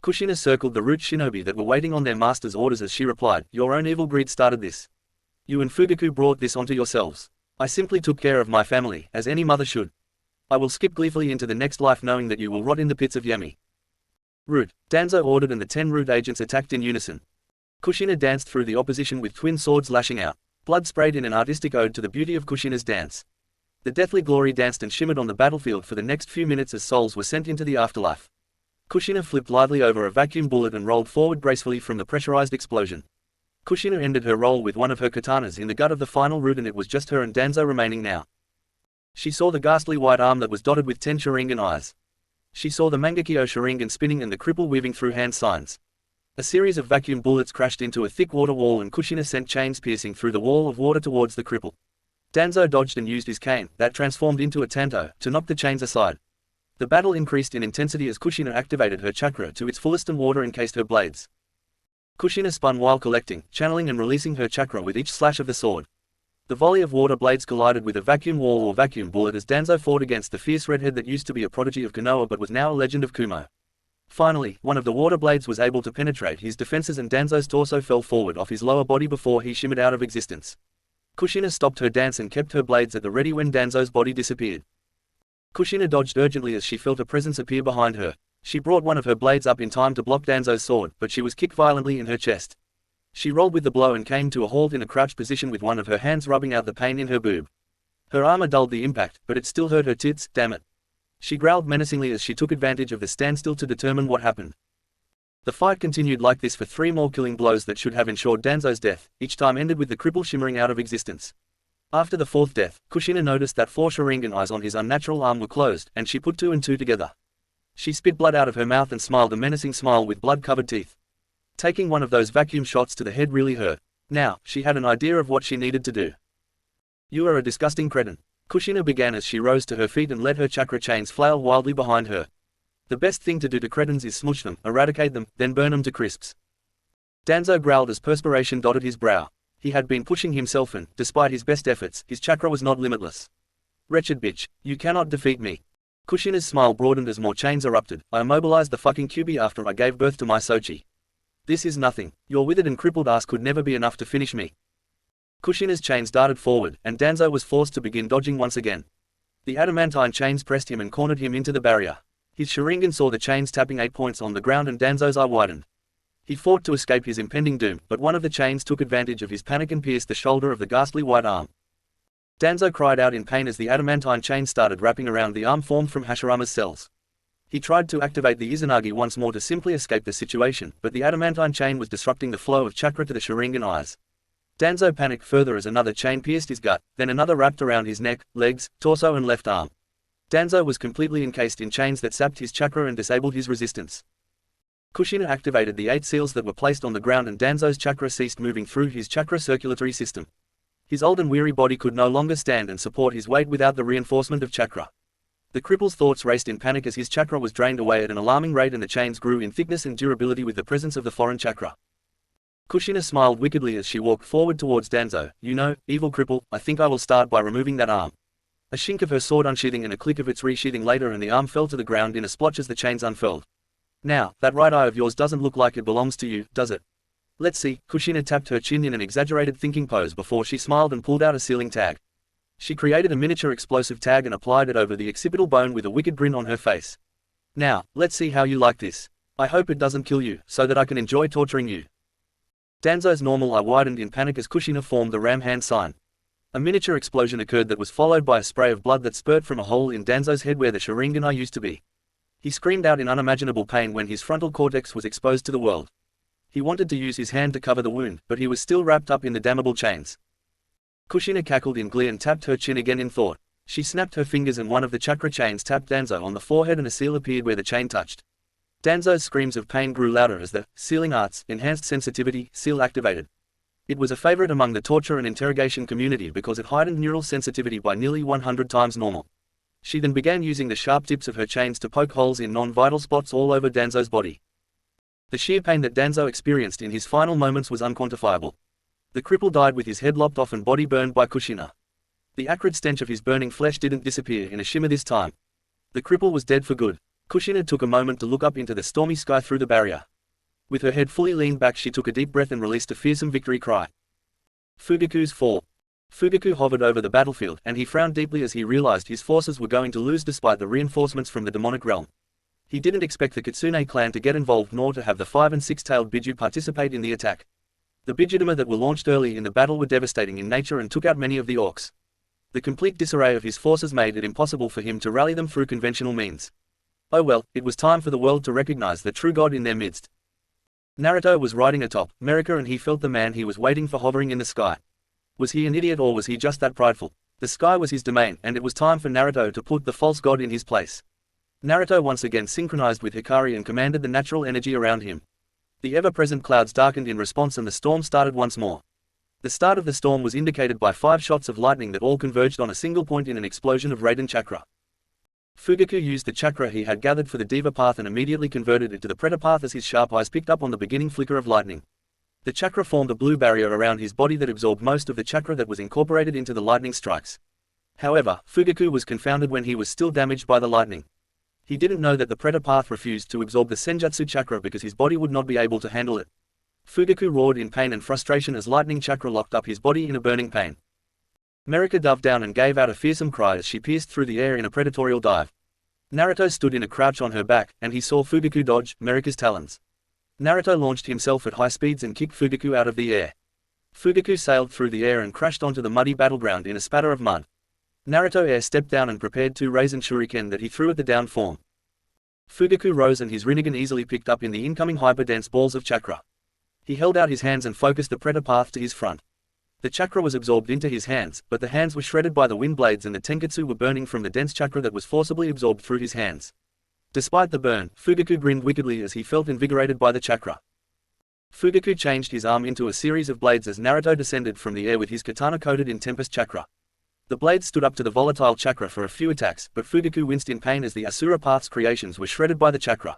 Kushina circled the root shinobi that were waiting on their master's orders as she replied, "Your own evil greed started this. You and Fugaku brought this onto yourselves. I simply took care of my family, as any mother should. I will skip gleefully into the next life knowing that you will rot in the pits of Yami." "Root," Danzo ordered and the 10 root agents attacked in unison. Kushina danced through the opposition with twin swords lashing out. Blood sprayed in an artistic ode to the beauty of Kushina's dance. The deathly glory danced and shimmered on the battlefield for the next few minutes as souls were sent into the afterlife. Kushina flipped lightly over a vacuum bullet and rolled forward gracefully from the pressurized explosion. Kushina ended her roll with one of her katanas in the gut of the final root and it was just her and Danzo remaining now. She saw the ghastly white arm that was dotted with 10 Sharingan eyes. She saw the Mangekyo Sharingan spinning and the cripple weaving through hand signs. A series of vacuum bullets crashed into a thick water wall and Kushina sent chains piercing through the wall of water towards the cripple. Danzo dodged and used his cane, that transformed into a tanto, to knock the chains aside. The battle increased in intensity as Kushina activated her chakra to its fullest and water encased her blades. Kushina spun while collecting, channeling and releasing her chakra with each slash of the sword. The volley of water blades collided with a vacuum wall or vacuum bullet as Danzo fought against the fierce redhead that used to be a prodigy of Konoha but was now a legend of Kumo. Finally, one of the water blades was able to penetrate his defenses and Danzo's torso fell forward off his lower body before he shimmered out of existence. Kushina stopped her dance and kept her blades at the ready when Danzo's body disappeared. Kushina dodged urgently as she felt a presence appear behind her. She brought one of her blades up in time to block Danzo's sword, but she was kicked violently in her chest. She rolled with the blow and came to a halt in a crouched position with one of her hands rubbing out the pain in her boob. Her armor dulled the impact, but it still hurt her tits, damn it. She growled menacingly as she took advantage of the standstill to determine what happened. The fight continued like this for 3 more killing blows that should have ensured Danzo's death, each time ended with the cripple shimmering out of existence. After the 4th death, Kushina noticed that 4 Sharingan eyes on his unnatural arm were closed, and she put 2 and 2 together. She spit blood out of her mouth and smiled a menacing smile with blood-covered teeth. Taking one of those vacuum shots to the head really hurt. Now, she had an idea of what she needed to do. "You are a disgusting cretin," Kushina began as she rose to her feet and let her chakra chains flail wildly behind her. "The best thing to do to cretins is smoosh them, eradicate them, then burn them to crisps." Danzo growled as perspiration dotted his brow. He had been pushing himself and, despite his best efforts, his chakra was not limitless. "Wretched bitch, you cannot defeat me." Kushina's smile broadened as more chains erupted. "I immobilized the fucking QB after I gave birth to my Sochi. This is nothing. Your withered and crippled ass could never be enough to finish me." Kushina's chains darted forward, and Danzo was forced to begin dodging once again. The adamantine chains pressed him and cornered him into the barrier. His Sharingan saw the chains tapping 8 points on the ground and Danzo's eye widened. He fought to escape his impending doom, but one of the chains took advantage of his panic and pierced the shoulder of the ghastly white arm. Danzo cried out in pain as the adamantine chain started wrapping around the arm formed from Hashirama's cells. He tried to activate the Izanagi once more to simply escape the situation, but the adamantine chain was disrupting the flow of chakra to the Sharingan eyes. Danzo panicked further as another chain pierced his gut, then another wrapped around his neck, legs, torso and left arm. Danzo was completely encased in chains that sapped his chakra and disabled his resistance. Kushina activated the 8 seals that were placed on the ground and Danzo's chakra ceased moving through his chakra circulatory system. His old and weary body could no longer stand and support his weight without the reinforcement of chakra. The cripple's thoughts raced in panic as his chakra was drained away at an alarming rate and the chains grew in thickness and durability with the presence of the foreign chakra. Kushina smiled wickedly as she walked forward towards Danzo. "You know, evil cripple, I think I will start by removing that arm." A shink of her sword unsheathing and a click of its resheathing later and the arm fell to the ground in a splotch as the chains unfurled. "Now, that right eye of yours doesn't look like it belongs to you, does it?" "Let's see." Kushina tapped her chin in an exaggerated thinking pose before she smiled and pulled out a sealing tag. She created a miniature explosive tag and applied it over the occipital bone with a wicked grin on her face. "Now, let's see how you like this. I hope it doesn't kill you, so that I can enjoy torturing you." Danzo's normal eye widened in panic as Kushina formed the ram hand sign. A miniature explosion occurred that was followed by a spray of blood that spurted from a hole in Danzo's head where the Sharingan eye used to be. He screamed out in unimaginable pain when his frontal cortex was exposed to the world. He wanted to use his hand to cover the wound, but he was still wrapped up in the damnable chains. Kushina cackled in glee and tapped her chin again in thought. She snapped her fingers and one of the chakra chains tapped Danzo on the forehead and a seal appeared where the chain touched. Danzo's screams of pain grew louder as the sealing arts, enhanced sensitivity, seal activated. It was a favorite among the torture and interrogation community because it heightened neural sensitivity by nearly 100 times normal. She then began using the sharp tips of her chains to poke holes in non-vital spots all over Danzo's body. The sheer pain that Danzo experienced in his final moments was unquantifiable. The cripple died with his head lopped off and body burned by Kushina. The acrid stench of his burning flesh didn't disappear in a shimmer this time. The cripple was dead for good. Kushina took a moment to look up into the stormy sky through the barrier. With her head fully leaned back she took a deep breath and released a fearsome victory cry. Fugaku's fall. Fugaku hovered over the battlefield, and he frowned deeply as he realized his forces were going to lose despite the reinforcements from the demonic realm. He didn't expect the Kitsune clan to get involved nor to have the 5- and 6-tailed Biju participate in the attack. The Bijudama that were launched early in the battle were devastating in nature and took out many of the orcs. The complete disarray of his forces made it impossible for him to rally them through conventional means. Oh well, it was time for the world to recognize the true god in their midst. Naruto was riding atop America and he felt the man he was waiting for hovering in the sky. Was he an idiot or was he just that prideful? The sky was his domain and it was time for Naruto to put the false god in his place. Naruto once again synchronized with Hikari and commanded the natural energy around him. The ever-present clouds darkened in response and the storm started once more. The start of the storm was indicated by 5 shots of lightning that all converged on a single point in an explosion of Raiden chakra. Fugaku used the chakra he had gathered for the Diva path and immediately converted it to the Preta path as his sharp eyes picked up on the beginning flicker of lightning. The chakra formed a blue barrier around his body that absorbed most of the chakra that was incorporated into the lightning strikes. However, Fugaku was confounded when he was still damaged by the lightning. He didn't know that the Preta path refused to absorb the Senjutsu chakra because his body would not be able to handle it. Fugaku roared in pain and frustration as lightning chakra locked up his body in a burning pain. Marika dove down and gave out a fearsome cry as she pierced through the air in a predatorial dive. Naruto stood in a crouch on her back, and he saw Fugaku dodge Marika's talons. Naruto launched himself at high speeds and kicked Fugaku out of the air. Fugaku sailed through the air and crashed onto the muddy battleground in a spatter of mud. Naruto air stepped down and prepared 2 Rasen shuriken that he threw at the down form. Fugaku rose and his Rinnegan easily picked up in the incoming hyper-dense balls of chakra. He held out his hands and focused the Preta path to his front. The chakra was absorbed into his hands, but the hands were shredded by the wind blades and the tenketsu were burning from the dense chakra that was forcibly absorbed through his hands. Despite the burn, Fugaku grinned wickedly as he felt invigorated by the chakra. Fugaku changed his arm into a series of blades as Naruto descended from the air with his katana coated in Tempest chakra. The blades stood up to the volatile chakra for a few attacks, but Fugaku winced in pain as the Asura Path's creations were shredded by the chakra.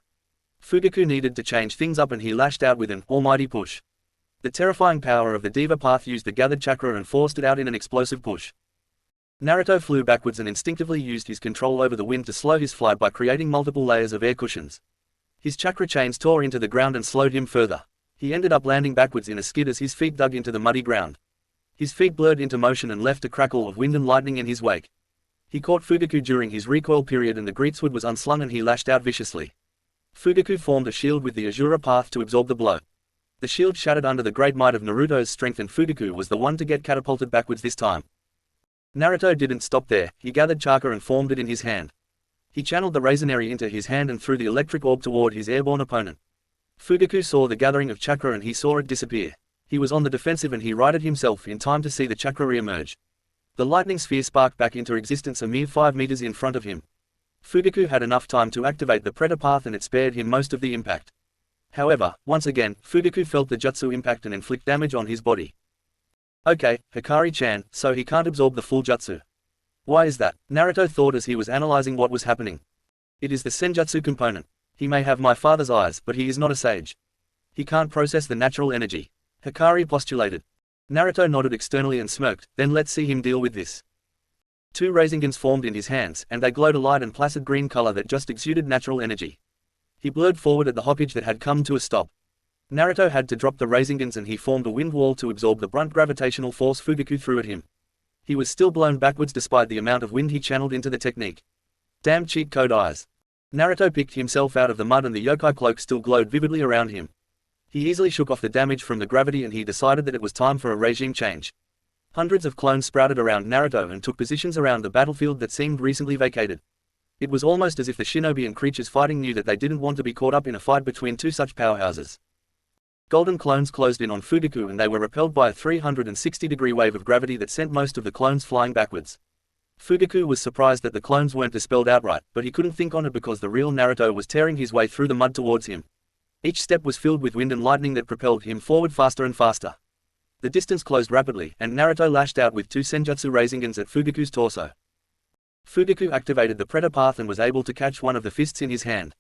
Fugaku needed to change things up and he lashed out with an almighty push. The terrifying power of the Diva Path used the gathered chakra and forced it out in an explosive push. Naruto flew backwards and instinctively used his control over the wind to slow his flight by creating multiple layers of air cushions. His chakra chains tore into the ground and slowed him further. He ended up landing backwards in a skid as his feet dug into the muddy ground. His feet blurred into motion and left a crackle of wind and lightning in his wake. He caught Fugaku during his recoil period and the greatsword was unslung and he lashed out viciously. Fugaku formed a shield with the Asura Path to absorb the blow. The shield shattered under the great might of Naruto's strength and Fugaku was the one to get catapulted backwards this time. Naruto didn't stop there, he gathered chakra and formed it in his hand. He channeled the Rasengan into his hand and threw the electric orb toward his airborne opponent. Fugaku saw the gathering of chakra and he saw it disappear. He was on the defensive and he righted himself in time to see the chakra re-emerge. The lightning sphere sparked back into existence a mere 5 meters in front of him. Fugaku had enough time to activate the Predator path and it spared him most of the impact. However, once again, Fugaku felt the jutsu impact and inflict damage on his body. Okay, Hikari-chan, so he can't absorb the full jutsu. Why is that? Naruto thought as he was analyzing what was happening. It is the senjutsu component. He may have my father's eyes, but he is not a sage. He can't process the natural energy. Hikari postulated. Naruto nodded externally and smirked, then let's see him deal with this. 2 Rasengans formed in his hands, and they glowed a light and placid green color that just exuded natural energy. He blurred forward at the Hokage that had come to a stop. Naruto had to drop the Rasengans and he formed a wind wall to absorb the brunt gravitational force Fugaku threw at him. He was still blown backwards despite the amount of wind he channeled into the technique. Damn cheat code eyes. Naruto picked himself out of the mud and the yokai cloak still glowed vividly around him. He easily shook off the damage from the gravity and he decided that it was time for a regime change. Hundreds of clones sprouted around Naruto and took positions around the battlefield that seemed recently vacated. It was almost as if the shinobi and creatures fighting knew that they didn't want to be caught up in a fight between 2 such powerhouses. Golden clones closed in on Fugaku and they were repelled by a 360-degree wave of gravity that sent most of the clones flying backwards. Fugaku was surprised that the clones weren't dispelled outright, but he couldn't think on it because the real Naruto was tearing his way through the mud towards him. Each step was filled with wind and lightning that propelled him forward faster and faster. The distance closed rapidly, and Naruto lashed out with 2 Senjutsu Rasengans at Fugaku's torso. Fugaku activated the Predator path and was able to catch one of the fists in his hand.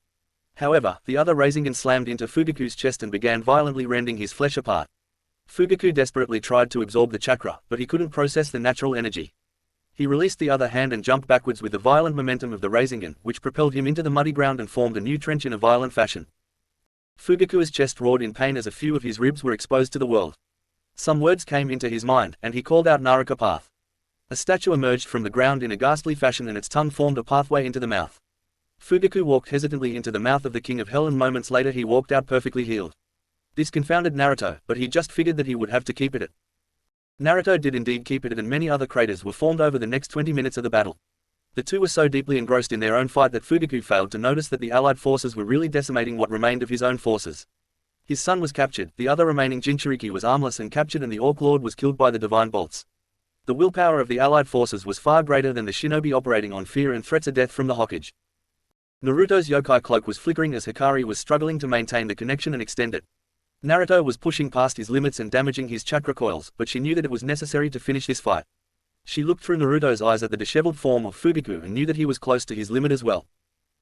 However, the other Rasengan slammed into Fugaku's chest and began violently rending his flesh apart. Fugaku desperately tried to absorb the chakra, but he couldn't process the natural energy. He released the other hand and jumped backwards with the violent momentum of the Rasengan, which propelled him into the muddy ground and formed a new trench in a violent fashion. Fugaku's chest roared in pain as a few of his ribs were exposed to the world. Some words came into his mind, and he called out Naruto path. A statue emerged from the ground in a ghastly fashion and its tongue formed a pathway into the mouth. Fugaku walked hesitantly into the mouth of the King of Hell and moments later he walked out perfectly healed. This confounded Naruto, but he just figured that he would have to keep it. Naruto did indeed keep it and many other craters were formed over the next 20 minutes of the battle. The two were so deeply engrossed in their own fight that Fugaku failed to notice that the allied forces were really decimating what remained of his own forces. His son was captured, the other remaining Jinchuriki was armless and captured and the Orc Lord was killed by the Divine Bolts. The willpower of the allied forces was far greater than the shinobi operating on fear and threats of death from the Hokage. Naruto's yokai cloak was flickering as Hikari was struggling to maintain the connection and extend it. Naruto was pushing past his limits and damaging his chakra coils, but she knew that it was necessary to finish this fight. She looked through Naruto's eyes at the disheveled form of Fugaku and knew that he was close to his limit as well.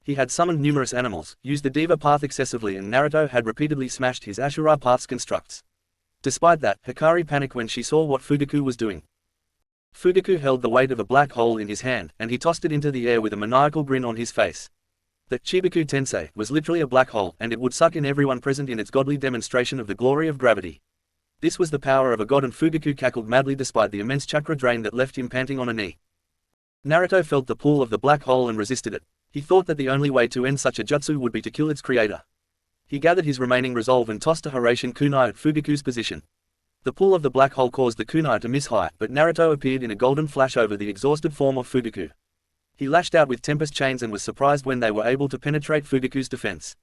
He had summoned numerous animals, used the Diva path excessively and Naruto had repeatedly smashed his Ashura path's constructs. Despite that, Hikari panicked when she saw what Fugaku was doing. Fugaku held the weight of a black hole in his hand, and he tossed it into the air with a maniacal grin on his face. The Chibaku Tensei was literally a black hole, and it would suck in everyone present in its godly demonstration of the glory of gravity. This was the power of a god and Fugaku cackled madly despite the immense chakra drain that left him panting on a knee. Naruto felt the pull of the black hole and resisted it. He thought that the only way to end such a jutsu would be to kill its creator. He gathered his remaining resolve and tossed a Hiraishin kunai at Fugaku's position. The pull of the black hole caused the kunai to miss high, but Naruto appeared in a golden flash over the exhausted form of Fugaku. He lashed out with tempest chains and was surprised when they were able to penetrate Fugaku's defense.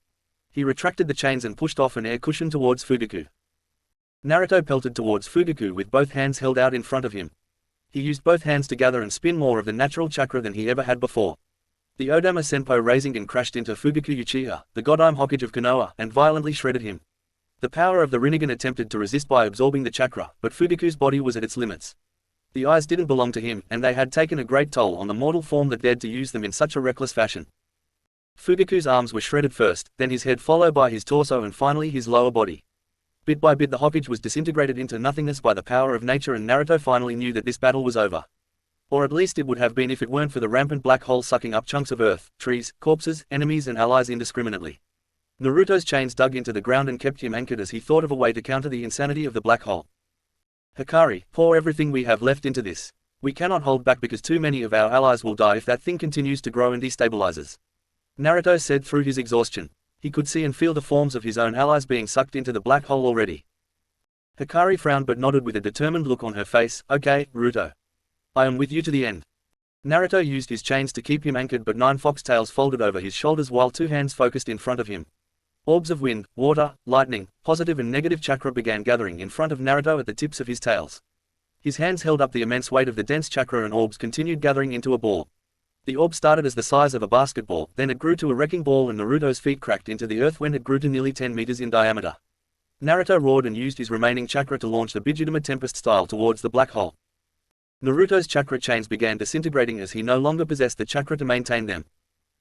He retracted the chains and pushed off an air cushion towards Fugaku. Naruto pelted towards Fugaku with both hands held out in front of him. He used both hands to gather and spin more of the natural chakra than he ever had before. The Odama Senpo Rasengan crashed into Fugaku Uchiha, the Godime Hokage of Konoha, and violently shredded him. The power of the Rinnegan attempted to resist by absorbing the chakra, but Fugaku's body was at its limits. The eyes didn't belong to him, and they had taken a great toll on the mortal form that dared to use them in such a reckless fashion. Fugaku's arms were shredded first, then his head followed by his torso and finally his lower body. Bit by bit the Hokage was disintegrated into nothingness by the power of nature and Naruto finally knew that this battle was over. Or at least it would have been if it weren't for the rampant black hole sucking up chunks of earth, trees, corpses, enemies and allies indiscriminately. Naruto's chains dug into the ground and kept him anchored as he thought of a way to counter the insanity of the black hole. Hikari, pour everything we have left into this. We cannot hold back because too many of our allies will die if that thing continues to grow and destabilizes. Naruto said through his exhaustion. He could see and feel the forms of his own allies being sucked into the black hole already. Hikari frowned but nodded with a determined look on her face. Okay, Naruto. I am with you to the end. Naruto used his chains to keep him anchored, but 9 foxtails folded over his shoulders while 2 hands focused in front of him. Orbs of wind, water, lightning, positive and negative chakra began gathering in front of Naruto at the tips of his tails. His hands held up the immense weight of the dense chakra and orbs continued gathering into a ball. The orb started as the size of a basketball, then it grew to a wrecking ball and Naruto's feet cracked into the earth when it grew to nearly 10 meters in diameter. Naruto roared and used his remaining chakra to launch the Bidudama Tempest style towards the black hole. Naruto's chakra chains began disintegrating as he no longer possessed the chakra to maintain them.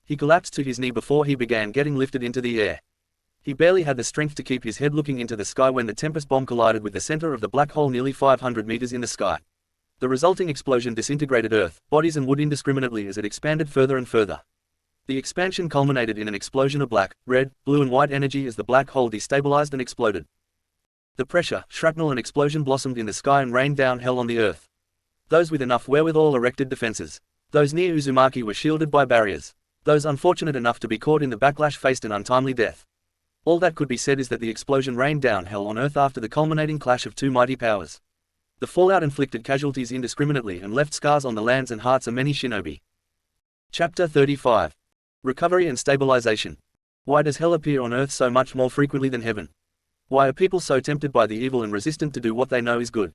He collapsed to his knee before he began getting lifted into the air. He barely had the strength to keep his head looking into the sky when the Tempest bomb collided with the center of the black hole nearly 500 meters in the sky. The resulting explosion disintegrated Earth, bodies and wood indiscriminately as it expanded further and further. The expansion culminated in an explosion of black, red, blue and white energy as the black hole destabilized and exploded. The pressure, shrapnel and explosion blossomed in the sky and rained down hell on the Earth. Those with enough wherewithal erected defenses. Those near Uzumaki were shielded by barriers. Those unfortunate enough to be caught in the backlash faced an untimely death. All that could be said is that the explosion rained down hell on Earth after the culminating clash of 2 mighty powers. The fallout inflicted casualties indiscriminately and left scars on the lands and hearts of many shinobi. Chapter 35. Recovery and Stabilization. Why does hell appear on Earth so much more frequently than heaven? Why are people so tempted by the evil and resistant to do what they know is good?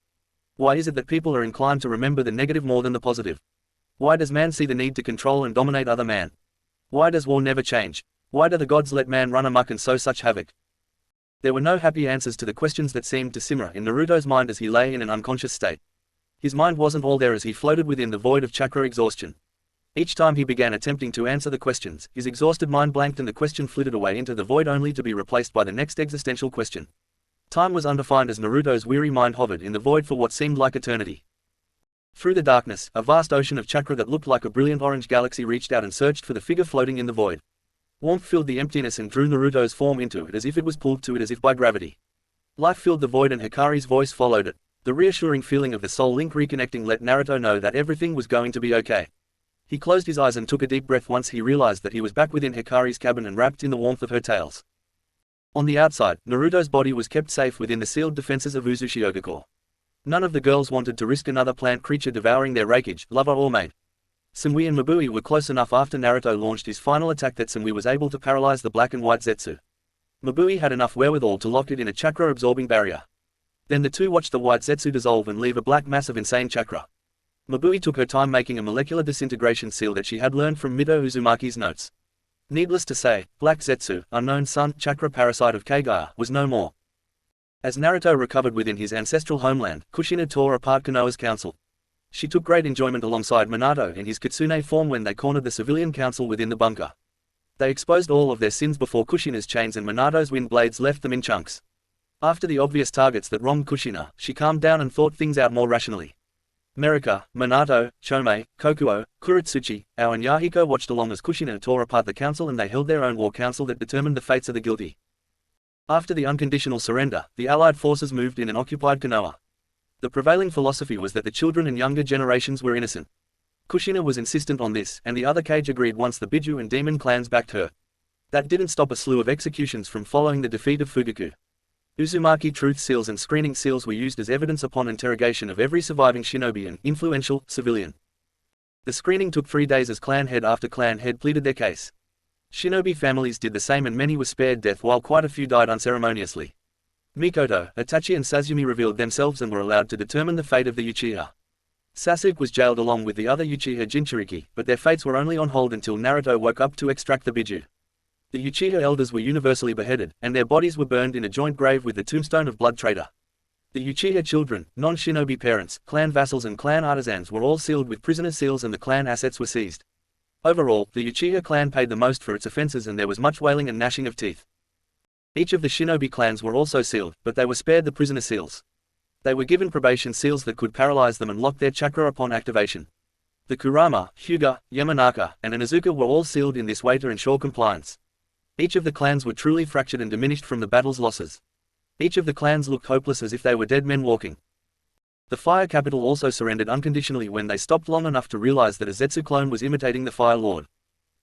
Why is it that people are inclined to remember the negative more than the positive? Why does man see the need to control and dominate other man? Why does war never change? Why do the gods let man run amok and sow such havoc? There were no happy answers to the questions that seemed to simmer in Naruto's mind as he lay in an unconscious state. His mind wasn't all there as he floated within the void of chakra exhaustion. Each time he began attempting to answer the questions, his exhausted mind blanked and the question flitted away into the void only to be replaced by the next existential question. Time was undefined as Naruto's weary mind hovered in the void for what seemed like eternity. Through the darkness, a vast ocean of chakra that looked like a brilliant orange galaxy reached out and searched for the figure floating in the void. Warmth filled the emptiness and drew Naruto's form into it as if it was pulled to it as if by gravity. Life filled the void and Hikari's voice followed it. The reassuring feeling of the soul link reconnecting let Naruto know that everything was going to be okay. He closed his eyes and took a deep breath once he realized that he was back within Hikari's cabin and wrapped in the warmth of her tails. On the outside, Naruto's body was kept safe within the sealed defenses of Uzushiogakure. None of the girls wanted to risk another plant creature devouring their Refuge, lover or mate. Sumui and Mabui were close enough after Naruto launched his final attack that Sumui was able to paralyze the black and white Zetsu. Mabui had enough wherewithal to lock it in a chakra-absorbing barrier. Then the two watched the white Zetsu dissolve and leave a black mass of insane chakra. Mabui took her time making a molecular disintegration seal that she had learned from Mido Uzumaki's notes. Needless to say, Black Zetsu, unknown sun, chakra parasite of Kagaya, was no more. As Naruto recovered within his ancestral homeland, Kushina tore apart Konoha's council. She took great enjoyment alongside Minato in his kitsune form when they cornered the civilian council within the bunker. They exposed all of their sins before Kushina's chains and Minato's wind blades left them in chunks. After the obvious targets that wronged Kushina, she calmed down and thought things out more rationally. Merika, Minato, Chomei, Kokuo, Kuritsuchi, Ao and Yahiko watched along as Kushina tore apart the council and they held their own war council that determined the fates of the guilty. After the unconditional surrender, the allied forces moved in and occupied Konoha. The prevailing philosophy was that the children and younger generations were innocent. Kushina was insistent on this, and the other Kage agreed once the Biju and Demon clans backed her. That didn't stop a slew of executions from following the defeat of Fugaku. Uzumaki truth seals and screening seals were used as evidence upon interrogation of every surviving shinobi and influential civilian. The screening took 3 days as clan head after clan head pleaded their case. Shinobi families did the same and many were spared death while quite a few died unceremoniously. Mikoto, Itachi and Sazumi revealed themselves and were allowed to determine the fate of the Uchiha. Sasuke was jailed along with the other Uchiha Jinchuriki, but their fates were only on hold until Naruto woke up to extract the Biju. The Uchiha elders were universally beheaded, and their bodies were burned in a joint grave with the tombstone of Blood Traitor. The Uchiha children, non-shinobi parents, clan vassals and clan artisans were all sealed with prisoner seals and the clan assets were seized. Overall, the Uchiha clan paid the most for its offenses and there was much wailing and gnashing of teeth. Each of the shinobi clans were also sealed, but they were spared the prisoner seals. They were given probation seals that could paralyze them and lock their chakra upon activation. The Kurama, Hyuga, Yamanaka, and Inuzuka were all sealed in this way to ensure compliance. Each of the clans were truly fractured and diminished from the battle's losses. Each of the clans looked hopeless as if they were dead men walking. The Fire Capital also surrendered unconditionally when they stopped long enough to realize that a Zetsu clone was imitating the Fire Lord.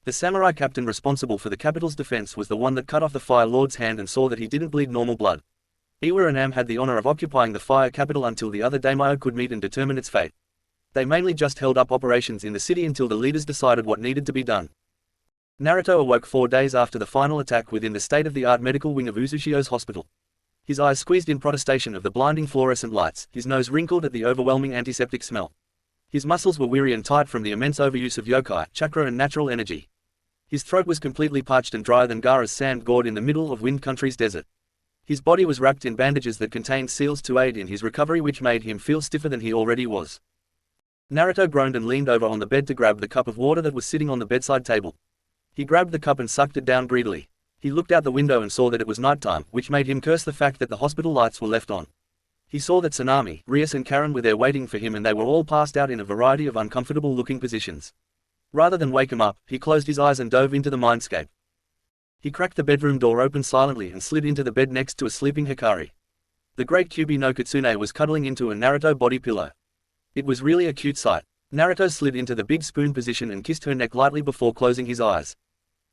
The samurai captain responsible for the capital's defense was the one that cut off the Fire Lord's hand and saw that he didn't bleed normal blood. Iwa and Am had the honor of occupying the Fire Capital until the other daimyo could meet and determine its fate. They mainly just held up operations in the city until the leaders decided what needed to be done. Naruto awoke 4 days after the final attack within the state-of-the-art medical wing of Uzushio's hospital. His eyes squeezed in protestation of the blinding fluorescent lights, his nose wrinkled at the overwhelming antiseptic smell. His muscles were weary and tight from the immense overuse of yokai, chakra and natural energy. His throat was completely parched and drier than Gaara's sand gourd in the middle of Wind Country's desert. His body was wrapped in bandages that contained seals to aid in his recovery, which made him feel stiffer than he already was. Naruto groaned and leaned over on the bed to grab the cup of water that was sitting on the bedside table. He grabbed the cup and sucked it down greedily. He looked out the window and saw that it was nighttime, which made him curse the fact that the hospital lights were left on. He saw that Tsunami, Rias and Karen were there waiting for him, and they were all passed out in a variety of uncomfortable-looking positions. Rather than wake him up, he closed his eyes and dove into the mindscape. He cracked the bedroom door open silently and slid into the bed next to a sleeping Hikari. The great Kyuubi no Kitsune was cuddling into a Naruto body pillow. It was really a cute sight. Naruto slid into the big spoon position and kissed her neck lightly before closing his eyes.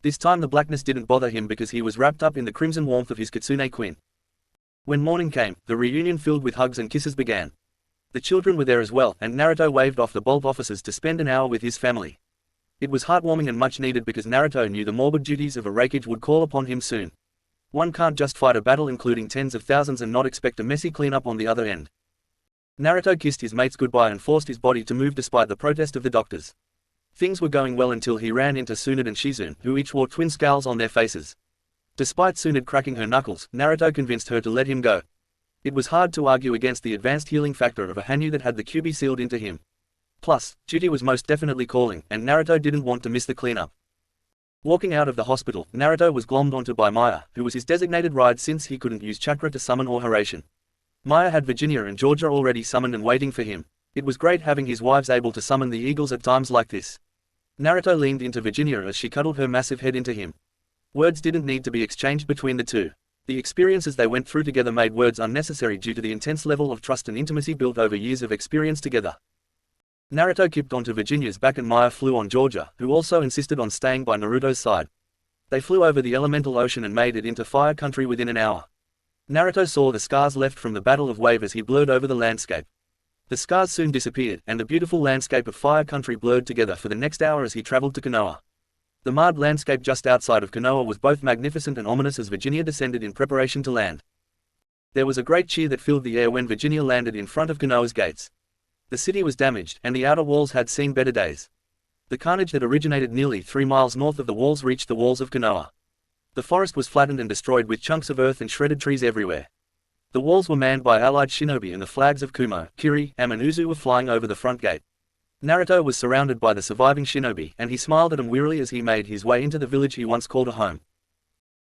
This time the blackness didn't bother him because he was wrapped up in the crimson warmth of his Kitsune queen. When morning came, the reunion filled with hugs and kisses began. The children were there as well, and Naruto waved off the bulb officers to spend an hour with his family. It was heartwarming and much needed because Naruto knew the morbid duties of a Refuge would call upon him soon. One can't just fight a battle including tens of thousands and not expect a messy cleanup on the other end. Naruto kissed his mates goodbye and forced his body to move despite the protest of the doctors. Things were going well until he ran into Tsunade and Shizune, who each wore twin scowls on their faces. Despite Tsunade cracking her knuckles, Naruto convinced her to let him go. It was hard to argue against the advanced healing factor of a Hanyu that had the Kyuubi sealed into him. Plus, duty was most definitely calling, and Naruto didn't want to miss the cleanup. Walking out of the hospital, Naruto was glommed onto by Maya, who was his designated ride since he couldn't use chakra to summon or Haration. Maya had Virginia and Georgia already summoned and waiting for him. It was great having his wives able to summon the eagles at times like this. Naruto leaned into Virginia as she cuddled her massive head into him. Words didn't need to be exchanged between the two. The experiences they went through together made words unnecessary due to the intense level of trust and intimacy built over years of experience together. Naruto kipped onto Virginia's back and Maya flew on Georgia, who also insisted on staying by Naruto's side. They flew over the elemental ocean and made it into Fire Country within an hour. Naruto saw the scars left from the Battle of Wave as he blurred over the landscape. The scars soon disappeared, and the beautiful landscape of Fire Country blurred together for the next hour as he traveled to Konoha. The marred landscape just outside of Konoha was both magnificent and ominous as Virginia descended in preparation to land. There was a great cheer that filled the air when Virginia landed in front of Konoha's gates. The city was damaged, and the outer walls had seen better days. The carnage that originated nearly 3 miles north of the walls reached the walls of Konoha. The forest was flattened and destroyed with chunks of earth and shredded trees everywhere. The walls were manned by allied shinobi and the flags of Kumo, Kiri, and Uzu were flying over the front gate. Naruto was surrounded by the surviving shinobi, and he smiled at them wearily as he made his way into the village he once called a home.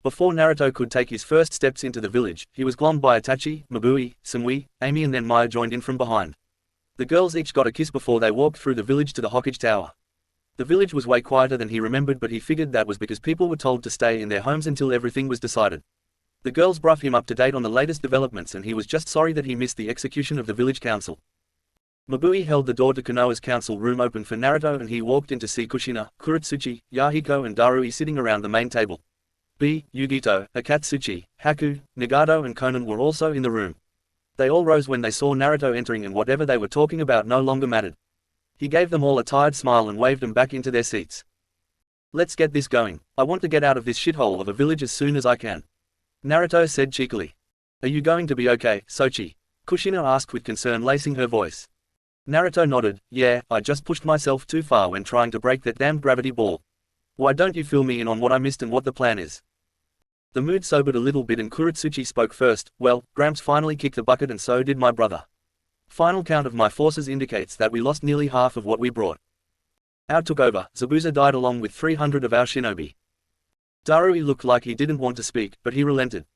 Before Naruto could take his first steps into the village, he was glommed by Itachi, Mabui, Samui, Amy and then Maya joined in from behind. The girls each got a kiss before they walked through the village to the Hokage Tower. The village was way quieter than he remembered, but he figured that was because people were told to stay in their homes until everything was decided. The girls brought him up to date on the latest developments and he was just sorry that he missed the execution of the village council. Mabui held the door to Konoha's council room open for Naruto and he walked in to see Kushina, Kuretsuchi, Yahiko and Darui sitting around the main table. Yugito, Akatsuchi, Haku, Nagato and Konan were also in the room. They all rose when they saw Naruto entering and whatever they were talking about no longer mattered. He gave them all a tired smile and waved them back into their seats. "Let's get this going. I want to get out of this shithole of a village as soon as I can," Naruto said cheekily. "Are you going to be okay, Sochi?" Kushina asked with concern lacing her voice. Naruto nodded. "Yeah, I just pushed myself too far when trying to break that damned gravity ball. Why don't you fill me in on what I missed and what the plan is?" The mood sobered a little bit and Kuretsuchi spoke first. "Well, Gramps finally kicked the bucket and so did my brother. Final count of my forces indicates that we lost nearly half of what we brought. Our took over, Zabuza died along with 300 of our shinobi." Darui looked like he didn't want to speak, but he relented.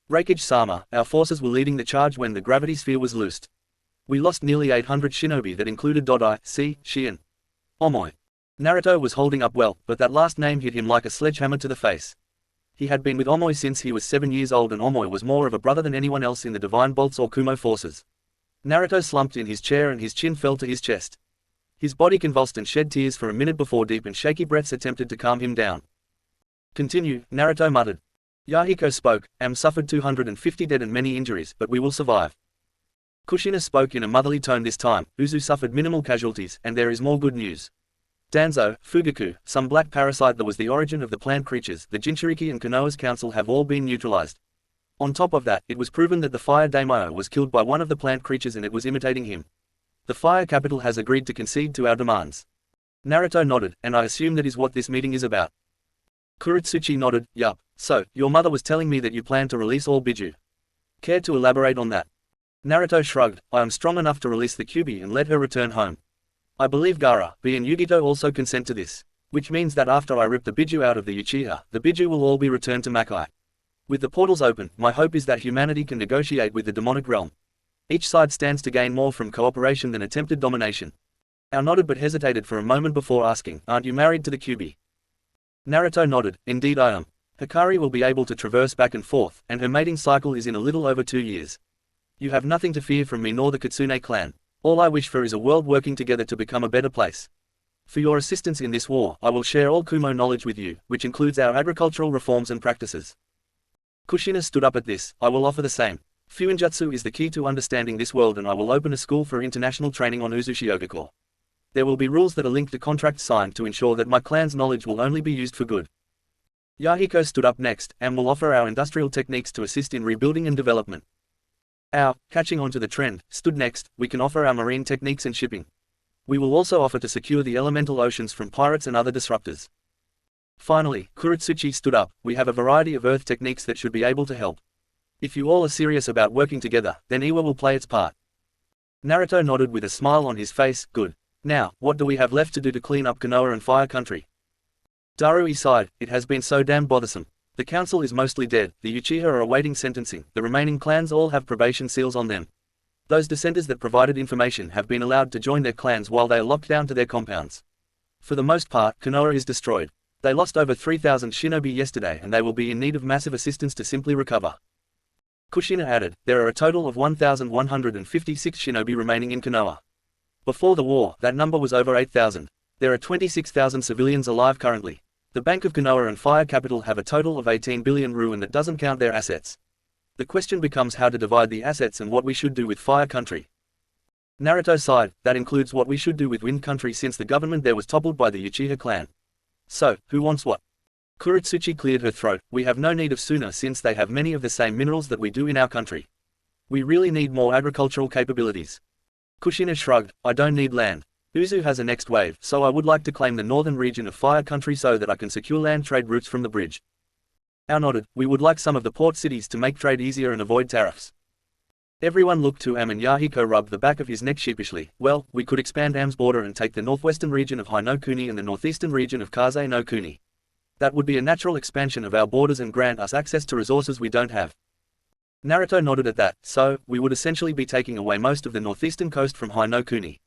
"Reikage-sama, our forces were leading the charge when the gravity sphere was loosed. We lost nearly 800 shinobi that included Dodai, Shien, Omoi." Naruto was holding up well, but that last name hit him like a sledgehammer to the face. He had been with Omoi since he was 7 years old and Omoi was more of a brother than anyone else in the Divine Bolts or Kumo forces. Naruto slumped in his chair and his chin fell to his chest. His body convulsed and shed tears for a minute before deep and shaky breaths attempted to calm him down. "Continue," Naruto muttered. Yahiko spoke. "Am suffered 250 dead and many injuries, but we will survive." Kushina spoke in a motherly tone this time. Uzu suffered minimal casualties, and there is more good news. Danzo, Fugaku, some black parasite that was the origin of the plant creatures, the Jinchuriki and Konoha's council have all been neutralized. On top of that, it was proven that the fire daimyo was killed by one of the plant creatures and it was imitating him. The fire capital has agreed to concede to our demands. Naruto nodded, and I assume that is what this meeting is about. Kuretsuchi nodded, yup. So, your mother was telling me that you plan to release all biju. Care to elaborate on that? Naruto shrugged. I am strong enough to release the Kyuubi and let her return home. I believe Gaara, B and Yugito also consent to this. Which means that after I rip the biju out of the Uchiha, the biju will all be returned to Makai. With the portals open, my hope is that humanity can negotiate with the demonic realm. Each side stands to gain more from cooperation than attempted domination. Ao nodded but hesitated for a moment before asking, aren't you married to the Kyuubi? Naruto nodded, indeed I am. Hikari will be able to traverse back and forth, and her mating cycle is in a little over 2 years. You have nothing to fear from me nor the Kitsune clan. All I wish for is a world working together to become a better place. For your assistance in this war, I will share all Kumo knowledge with you, which includes our agricultural reforms and practices. Kushina stood up at this. I will offer the same. Fuinjutsu is the key to understanding this world, and I will open a school for international training on Uzushiokako. There will be rules that are linked to contracts signed to ensure that my clan's knowledge will only be used for good. Yahiko stood up next, and will offer our industrial techniques to assist in rebuilding and development. Ao, catching on to the trend, stood next. We can offer our marine techniques and shipping. We will also offer to secure the elemental oceans from pirates and other disruptors. Finally, Kuretsuchi stood up. We have a variety of earth techniques that should be able to help. If you all are serious about working together, then Iwa will play its part. Naruto nodded with a smile on his face. Good. Now, what do we have left to do to clean up Konoha and Fire Country? Darui sighed. It has been so damn bothersome. The council is mostly dead, the Uchiha are awaiting sentencing, the remaining clans all have probation seals on them. Those dissenters that provided information have been allowed to join their clans while they are locked down to their compounds. For the most part, Konoha is destroyed. They lost over 3,000 shinobi yesterday and they will be in need of massive assistance to simply recover. Kushina added, there are a total of 1,156 shinobi remaining in Konoha. Before the war, that number was over 8,000. There are 26,000 civilians alive currently. The Bank of Konoha and Fire Capital have a total of 18 billion ru and that doesn't count their assets. The question becomes how to divide the assets and what we should do with Fire Country. Naruto sighed, that includes what we should do with Wind Country since the government there was toppled by the Uchiha clan. So, who wants what? Kuretsuchi cleared her throat. We have no need of Suna since they have many of the same minerals that we do in our country. We really need more agricultural capabilities. Kushina shrugged, I don't need land. Uzu has a next wave, so I would like to claim the northern region of Fire Country so that I can secure land trade routes from the bridge. Ao nodded, we would like some of the port cities to make trade easier and avoid tariffs. Everyone looked to Am and Yahiko rubbed the back of his neck sheepishly. Well, we could expand Am's border and take the northwestern region of Hai no Kuni and the northeastern region of Kaze no Kuni. That would be a natural expansion of our borders and grant us access to resources we don't have. Naruto nodded at that, so, we would essentially be taking away most of the northeastern coast from Hai no Kuni.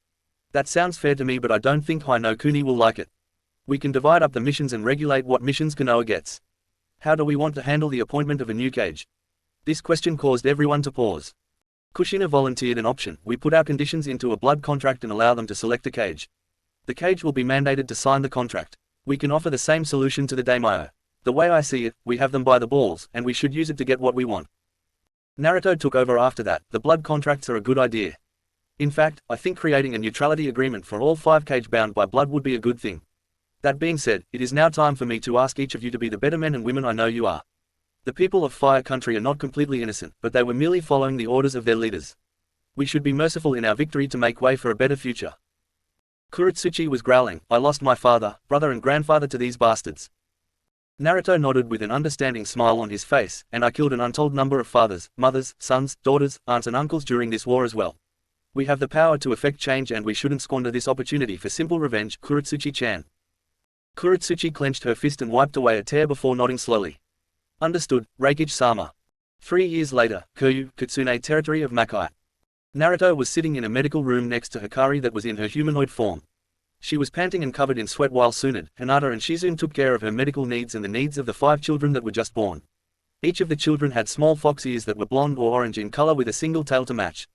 That sounds fair to me, but I don't think Hai no Kuni will like it. We can divide up the missions and regulate what missions Konoha gets. How do we want to handle the appointment of a new cage? This question caused everyone to pause. Kushina volunteered an option. We put our conditions into a blood contract and allow them to select a cage. The cage will be mandated to sign the contract. We can offer the same solution to the daimyo. The way I see it, we have them by the balls, and we should use it to get what we want. Naruto took over after that. The blood contracts are a good idea. In fact, I think creating a neutrality agreement for all 5 cage bound by blood would be a good thing. That being said, it is now time for me to ask each of you to be the better men and women I know you are. The people of Fire Country are not completely innocent, but they were merely following the orders of their leaders. We should be merciful in our victory to make way for a better future. Kuretsuchi was growling, I lost my father, brother and grandfather to these bastards. Naruto nodded with an understanding smile on his face, and I killed an untold number of fathers, mothers, sons, daughters, aunts and uncles during this war as well. We have the power to effect change and we shouldn't squander this opportunity for simple revenge, Kuretsuchi-chan. Kuretsuchi clenched her fist and wiped away a tear before nodding slowly. Understood, Reikage-sama. 3 years later, Kiryu, Kitsune territory of Makai. Naruto was sitting in a medical room next to Hikari that was in her humanoid form. She was panting and covered in sweat while Tsunade, Hinata and Shizune took care of her medical needs and the needs of the 5 children that were just born. Each of the children had small fox ears that were blonde or orange in color with a single tail to match.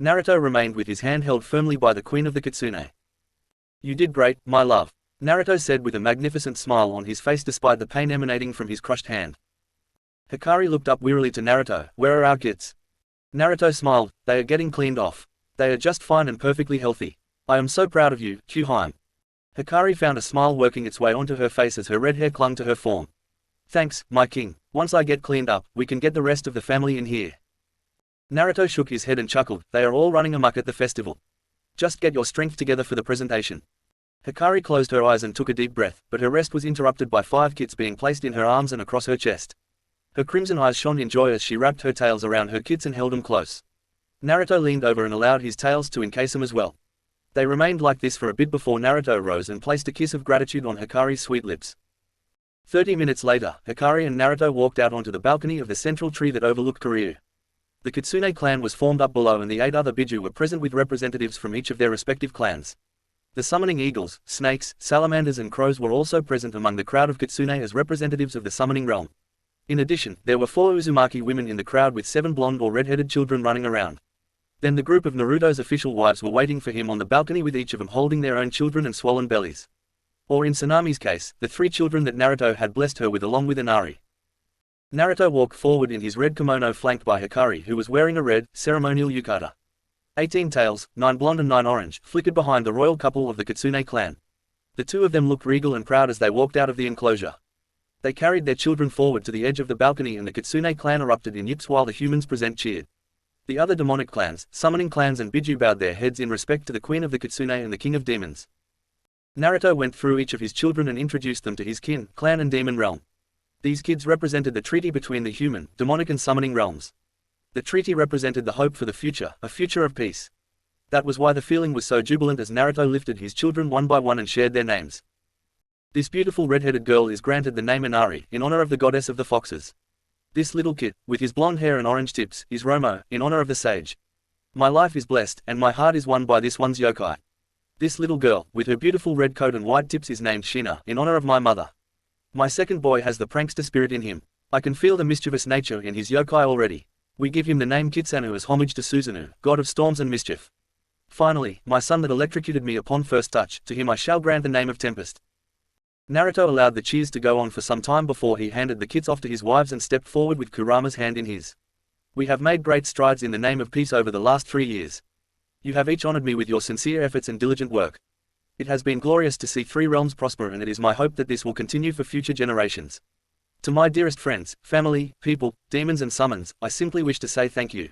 Naruto remained with his hand held firmly by the queen of the Kitsune. You did great, my love. Naruto said with a magnificent smile on his face despite the pain emanating from his crushed hand. Hikari looked up wearily to Naruto, where are our kids? Naruto smiled. They are getting cleaned off. They are just fine and perfectly healthy. I am so proud of you, Kuheim. Hikari found a smile working its way onto her face as her red hair clung to her form. Thanks, my king. Once I get cleaned up, we can get the rest of the family in here. Naruto shook his head and chuckled. They are all running amok at the festival. Just get your strength together for the presentation. Hikari closed her eyes and took a deep breath, but her rest was interrupted by 5 kits being placed in her arms and across her chest. Her crimson eyes shone in joy as she wrapped her tails around her kits and held them close. Naruto leaned over and allowed his tails to encase them as well. They remained like this for a bit before Naruto rose and placed a kiss of gratitude on Hikari's sweet lips. 30 minutes later, Hikari and Naruto walked out onto the balcony of the central tree that overlooked Koryu. The Kitsune clan was formed up below and the 8 other Biju were present with representatives from each of their respective clans. The summoning eagles, snakes, salamanders and crows were also present among the crowd of Kitsune as representatives of the summoning realm. In addition, there were 4 Uzumaki women in the crowd with 7 blonde or red-headed children running around. Then the group of Naruto's official wives were waiting for him on the balcony with each of them holding their own children and swollen bellies. Or in Tsunami's case, the 3 children that Naruto had blessed her with along with Inari. Naruto walked forward in his red kimono flanked by Hikari who was wearing a red, ceremonial yukata. 18 tails, 9 blonde and 9 orange, flickered behind the royal couple of the Kitsune clan. The 2 of them looked regal and proud as they walked out of the enclosure. They carried their children forward to the edge of the balcony and the Kitsune clan erupted in yips while the humans present cheered. The other demonic clans, summoning clans and Biju bowed their heads in respect to the queen of the Kitsune and the king of demons. Naruto went through each of his children and introduced them to his kin, clan and demon realm. These kids represented the treaty between the human, demonic and summoning realms. The treaty represented the hope for the future, a future of peace. That was why the feeling was so jubilant as Naruto lifted his children one by one and shared their names. This beautiful red-headed girl is granted the name Inari, in honor of the goddess of the foxes. This little kid, with his blonde hair and orange tips, is Romo, in honor of the sage. My life is blessed, and my heart is won by this one's yokai. This little girl, with her beautiful red coat and white tips is named Shina, in honor of my mother. My second boy has the prankster spirit in him. I can feel the mischievous nature in his yokai already. We give him the name Kitsanu as homage to Susanoo, god of storms and mischief. Finally, my son that electrocuted me upon first touch, to him I shall grant the name of Tempest. Naruto allowed the cheers to go on for some time before he handed the kits off to his wives and stepped forward with Kurama's hand in his. We have made great strides in the name of peace over the last 3 years. You have each honored me with your sincere efforts and diligent work. It has been glorious to see 3 realms prosper and it is my hope that this will continue for future generations. To my dearest friends, family, people, demons and summons, I simply wish to say thank you.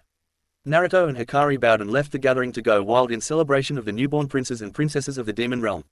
Naruto and Hikari bowed and left the gathering to go wild in celebration of the newborn princes and princesses of the demon realm.